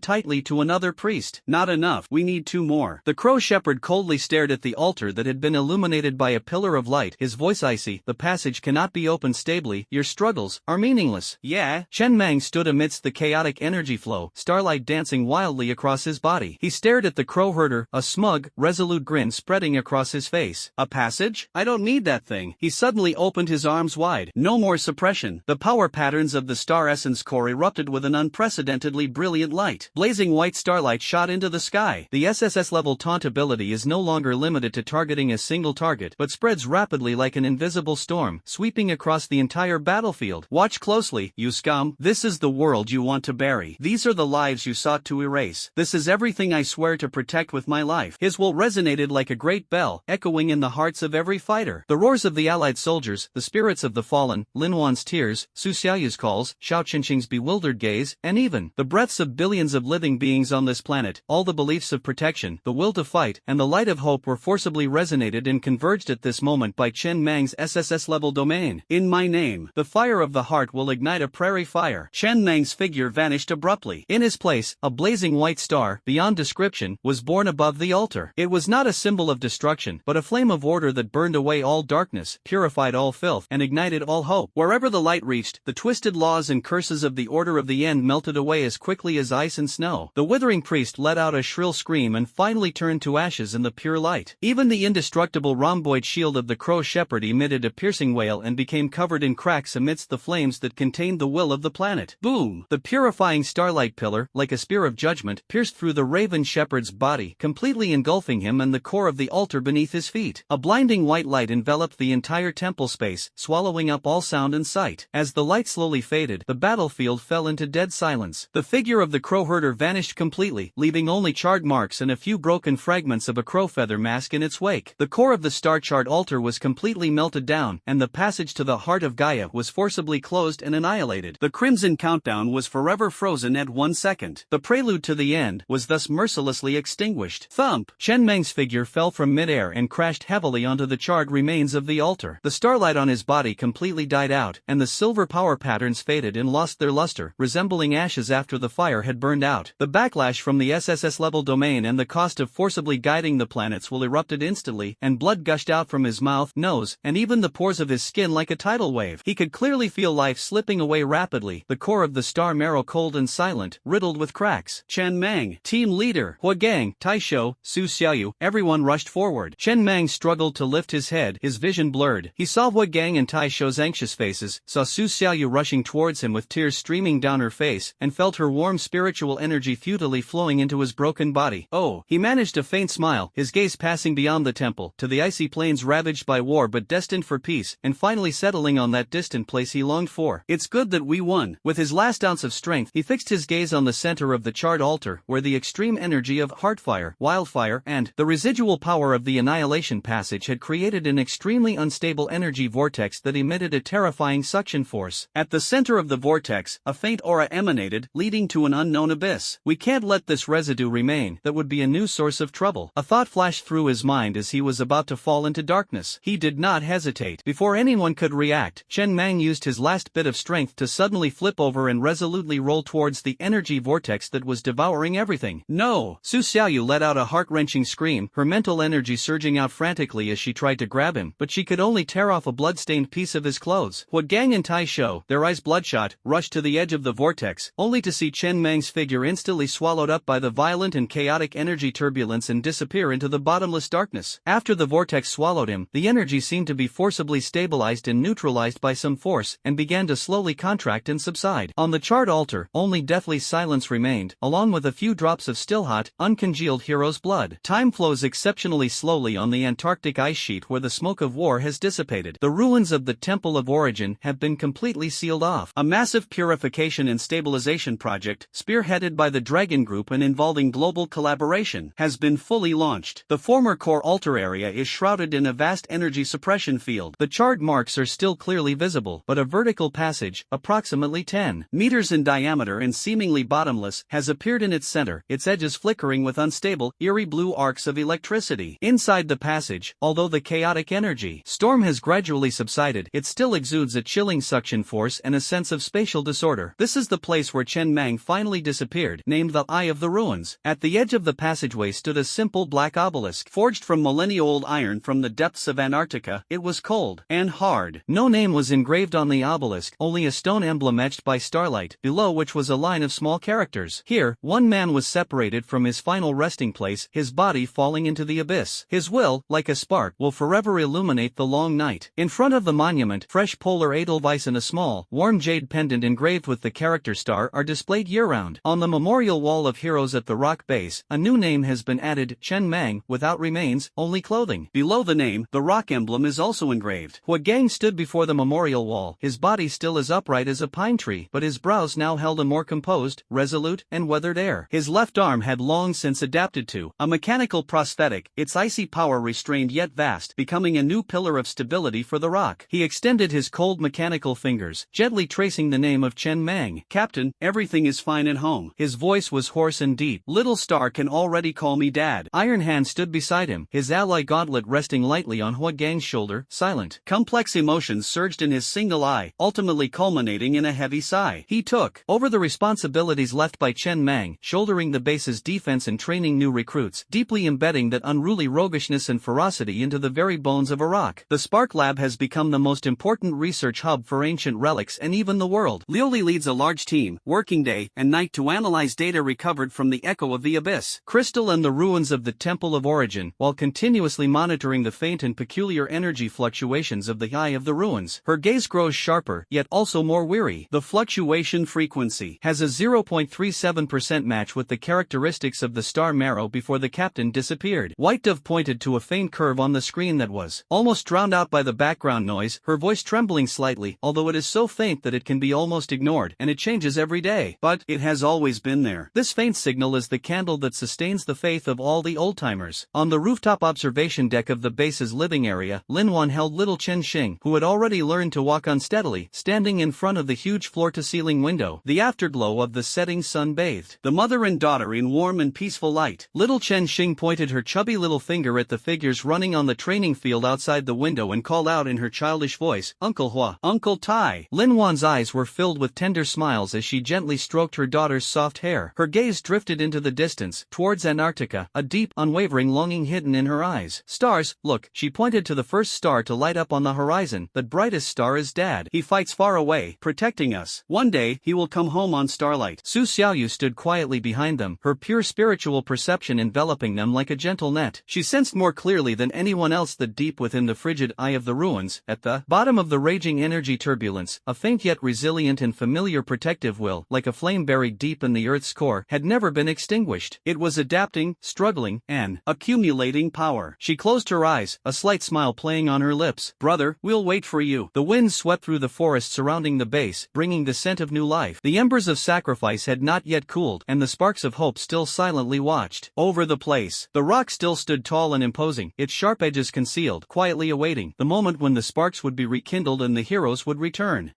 tightly to another priest. Not enough, we need 2 more. The crow shepherd coldly stared at the altar that had been illuminated by a pillar of light, his voice icy. The passage cannot be opened stably, your struggles are meaningless. Yeah? Chen Mang stood amidst the chaotic energy flow, starlight dancing wildly across his body. He stared at the crow herder, a smug, resolute grin spreading across his face. A passage? I don't need that thing. He suddenly opened his arms wide. No more suppression. The power patterns of the star essence core erupted with an unprecedentedly brilliant light. Blazing white starlight shot into the sky. The SSS level taunt ability is no longer limited to targeting a single target, but spreads rapidly like an invisible storm, sweeping across the entire battlefield. Watch closely, you scum. This is the world you want to bury. These are the lives you sought to erase. This is everything I swear to protect with my life. His will resonated like a great bell, echoing in the hearts of every fighter. The roars of the allied soldiers, the spirits of the fallen, Lin Wan's tears, Su Xiaoyu's calls, Xiao Qinqing's bewildered gaze, and even the breaths of billions of living beings on this planet, all the beliefs of protection, the will to fight, and the light of hope were forcibly resonated and converged at this moment by Chen Mang's SSS level domain. In my name, the fire of the heart will ignite a prairie fire. Chen Mang's figure vanished abruptly. In his place, a blazing white star, beyond description, was born above the altar. It was not a symbol of destruction, but a flame of order that burned away all darkness, purified all filth, and ignited all hope. Wherever the light reached, the twisted laws and curses of the Order of the End melted away as quickly as ice and snow. The withering priest let out a shrill scream and finally turned to ashes in the pure light. Even the indestructible rhomboid shield of the crow shepherd emitted a piercing wail and became covered in cracks amidst the flames that contained the will of the planet. Boom! The purifying starlight pillar, like a spear of judgment, pierced through the raven shepherd's body, completely engulfing him and the core of the altar beneath his feet. A blinding white light enveloped the entire temple space, swallowing up all sound and sight. As the light slowly faded, the battlefield fell into dead silence. The figure of the crow herder vanished completely, leaving only charred marks and a few broken fragments of a crow feather mask in its wake. The core of the star-charred altar was completely melted down, and the passage to the heart of Gaia was forcibly closed and annihilated. The crimson countdown was forever frozen at 1 second. The prelude to the end was thus mercilessly extinguished. Thump! Chen Mang's figure fell from midair and crashed heavily onto the charred remains of the altar. The starlight on his body completely died out, and the silver power patterns faded and lost their luster, resembling ashes after the fire had burned out. The backlash from the SSS level domain and the cost of forcibly guiding the planets will erupted instantly, and blood gushed out from his mouth, nose, and even the pores of his skin like a tidal wave. He could clearly feel life slipping away rapidly, the core of the star marrow cold and silent, riddled with cracks. Chen Mang, team leader, Hua Gang, Taisho, Su Xiaoyu, everyone rushed forward. Chen Mang struggled to lift his head, his vision blurred. He saw Hua Gang and Taisho's anxious faces, saw Su Xiaoyu rushing towards him with tears streaming down her face, and felt her warm spiritual energy futilely flowing into his broken body. Oh, he managed a faint smile, his gaze passing beyond the temple, to the icy plains ravaged by war but destined for peace, and finally settling on that distant place he longed for. It's good that we won. With his last ounce of strength, he fixed his gaze on the center of the charred altar, where the extreme energy of heartfire, wildfire, and the residual power of the annihilation passage had created an extremely unstable energy vortex that emitted a terrifying suction force. At the center of the vortex, a faint aura emanated, leading to an unknown abyss. We can't let this residue remain. That would be a new source of trouble. A thought flashed through his mind as he was about to fall into darkness. He did not hesitate. Before anyone could react, Chen Mang used his last bit of strength to suddenly flip over and resolutely roll towards the energy vortex that was devouring everything. No! Su Xiaoyu let out a heart-wrenching scream, her mental energy surging out frantically as she tried to grab him, but she could only tear off a blood-stained piece of his clothes. Hua Gang and Taisho, their eyes bloodshot, rushed to the edge of the vortex, only to see Chen Mang's figure figure instantly swallowed up by the violent and chaotic energy turbulence and disappear into the bottomless darkness. After the vortex swallowed him, the energy seemed to be forcibly stabilized and neutralized by some force, and began to slowly contract and subside. On the charred altar, only deathly silence remained, along with a few drops of still hot, uncongealed hero's blood. Time flows exceptionally slowly on the Antarctic ice sheet where the smoke of war has dissipated. The ruins of the Temple of Origin have been completely sealed off. A massive purification and stabilization project, spearheaded by the Dragon Group and involving global collaboration, has been fully launched. The former core altar area is shrouded in a vast energy suppression field. The charred marks are still clearly visible, but a vertical passage, approximately 10 meters in diameter and seemingly bottomless, has appeared in its center, its edges flickering with unstable, eerie blue arcs of electricity. Inside the passage, although the chaotic energy storm has gradually subsided, it still exudes a chilling suction force and a sense of spatial disorder. This is the place where Chen Mang finally disappeared, named the Eye of the Ruins. At the edge of the passageway stood a simple black obelisk, forged from millennia-old iron from the depths of Antarctica. It was cold and hard. No name was engraved on the obelisk, only a stone emblem etched by starlight, below which was a line of small characters. Here, one man was separated from his final resting place, his body falling into the abyss. His will, like a spark, will forever illuminate the long night. In front of the monument, fresh polar edelweiss and a small, warm jade pendant engraved with the character star are displayed year-round. On the memorial wall of heroes at the rock base, a new name has been added, Chen Mang, without remains, only clothing. Below the name, the rock emblem is also engraved. Hua Gang stood before the memorial wall, his body still as upright as a pine tree, but his brows now held a more composed, resolute, and weathered air. His left arm had long since adapted to a mechanical prosthetic, its icy power restrained yet vast, becoming a new pillar of stability for the rock. He extended his cold mechanical fingers, gently tracing the name of Chen Mang. Captain, everything is fine at home. His voice was hoarse and deep. Little Star can already call me Dad. Iron Hand stood beside him, his alloy gauntlet resting lightly on Hua Gang's shoulder, silent. Complex emotions surged in his single eye, ultimately culminating in a heavy sigh. He took over the responsibilities left by Chen Mang, shouldering the base's defense and training new recruits, deeply embedding that unruly roguishness and ferocity into the very bones of a rock. The Spark Lab has become the most important research hub for ancient relics and even the world. Liuli leads a large team, working day and night to analyze data recovered from the echo of the abyss, crystal and the ruins of the Temple of Origin, while continuously monitoring the faint and peculiar energy fluctuations of the Eye of the Ruins. Her gaze grows sharper, yet also more weary. The fluctuation frequency has a 0.37% match with the characteristics of the star marrow before the captain disappeared. White Dove pointed to a faint curve on the screen that was almost drowned out by the background noise, her voice trembling slightly, although it is so faint that it can be almost ignored, and it changes every day. But it has always been there. This faint signal is the candle that sustains the faith of all the old-timers. On the rooftop observation deck of the base's living area, Lin Wan held little Chen Xing, who had already learned to walk unsteadily, standing in front of the huge floor-to-ceiling window. The afterglow of the setting sun bathed the mother and daughter in warm and peaceful light. Little Chen Xing pointed her chubby little finger at the figures running on the training field outside the window and called out in her childish voice, "Uncle Hua, Uncle Tai." Lin Wan's eyes were filled with tender smiles as she gently stroked her daughter's soft hair. Her gaze drifted into the distance, towards Antarctica, a deep, unwavering longing hidden in her eyes. "Stars, look," she pointed to the first star to light up on the horizon. "The brightest star is Dad. He fights far away, protecting us. One day, he will come home on starlight." Su Xiaoyu stood quietly behind them, her pure spiritual perception enveloping them like a gentle net. She sensed more clearly than anyone else that deep within the frigid Eye of the Ruins, at the bottom of the raging energy turbulence, a faint yet resilient and familiar protective will, like a flame buried deep in the Earth's core, had never been extinguished. It was adapting, struggling, and accumulating power. She closed her eyes, a slight smile playing on her lips. "Brother, we'll wait for you." The wind swept through the forest surrounding the base, bringing the scent of new life. The embers of sacrifice had not yet cooled, and the sparks of hope still silently watched over the place. The rock still stood tall and imposing, its sharp edges concealed, quietly awaiting the moment when the sparks would be rekindled and the heroes would return.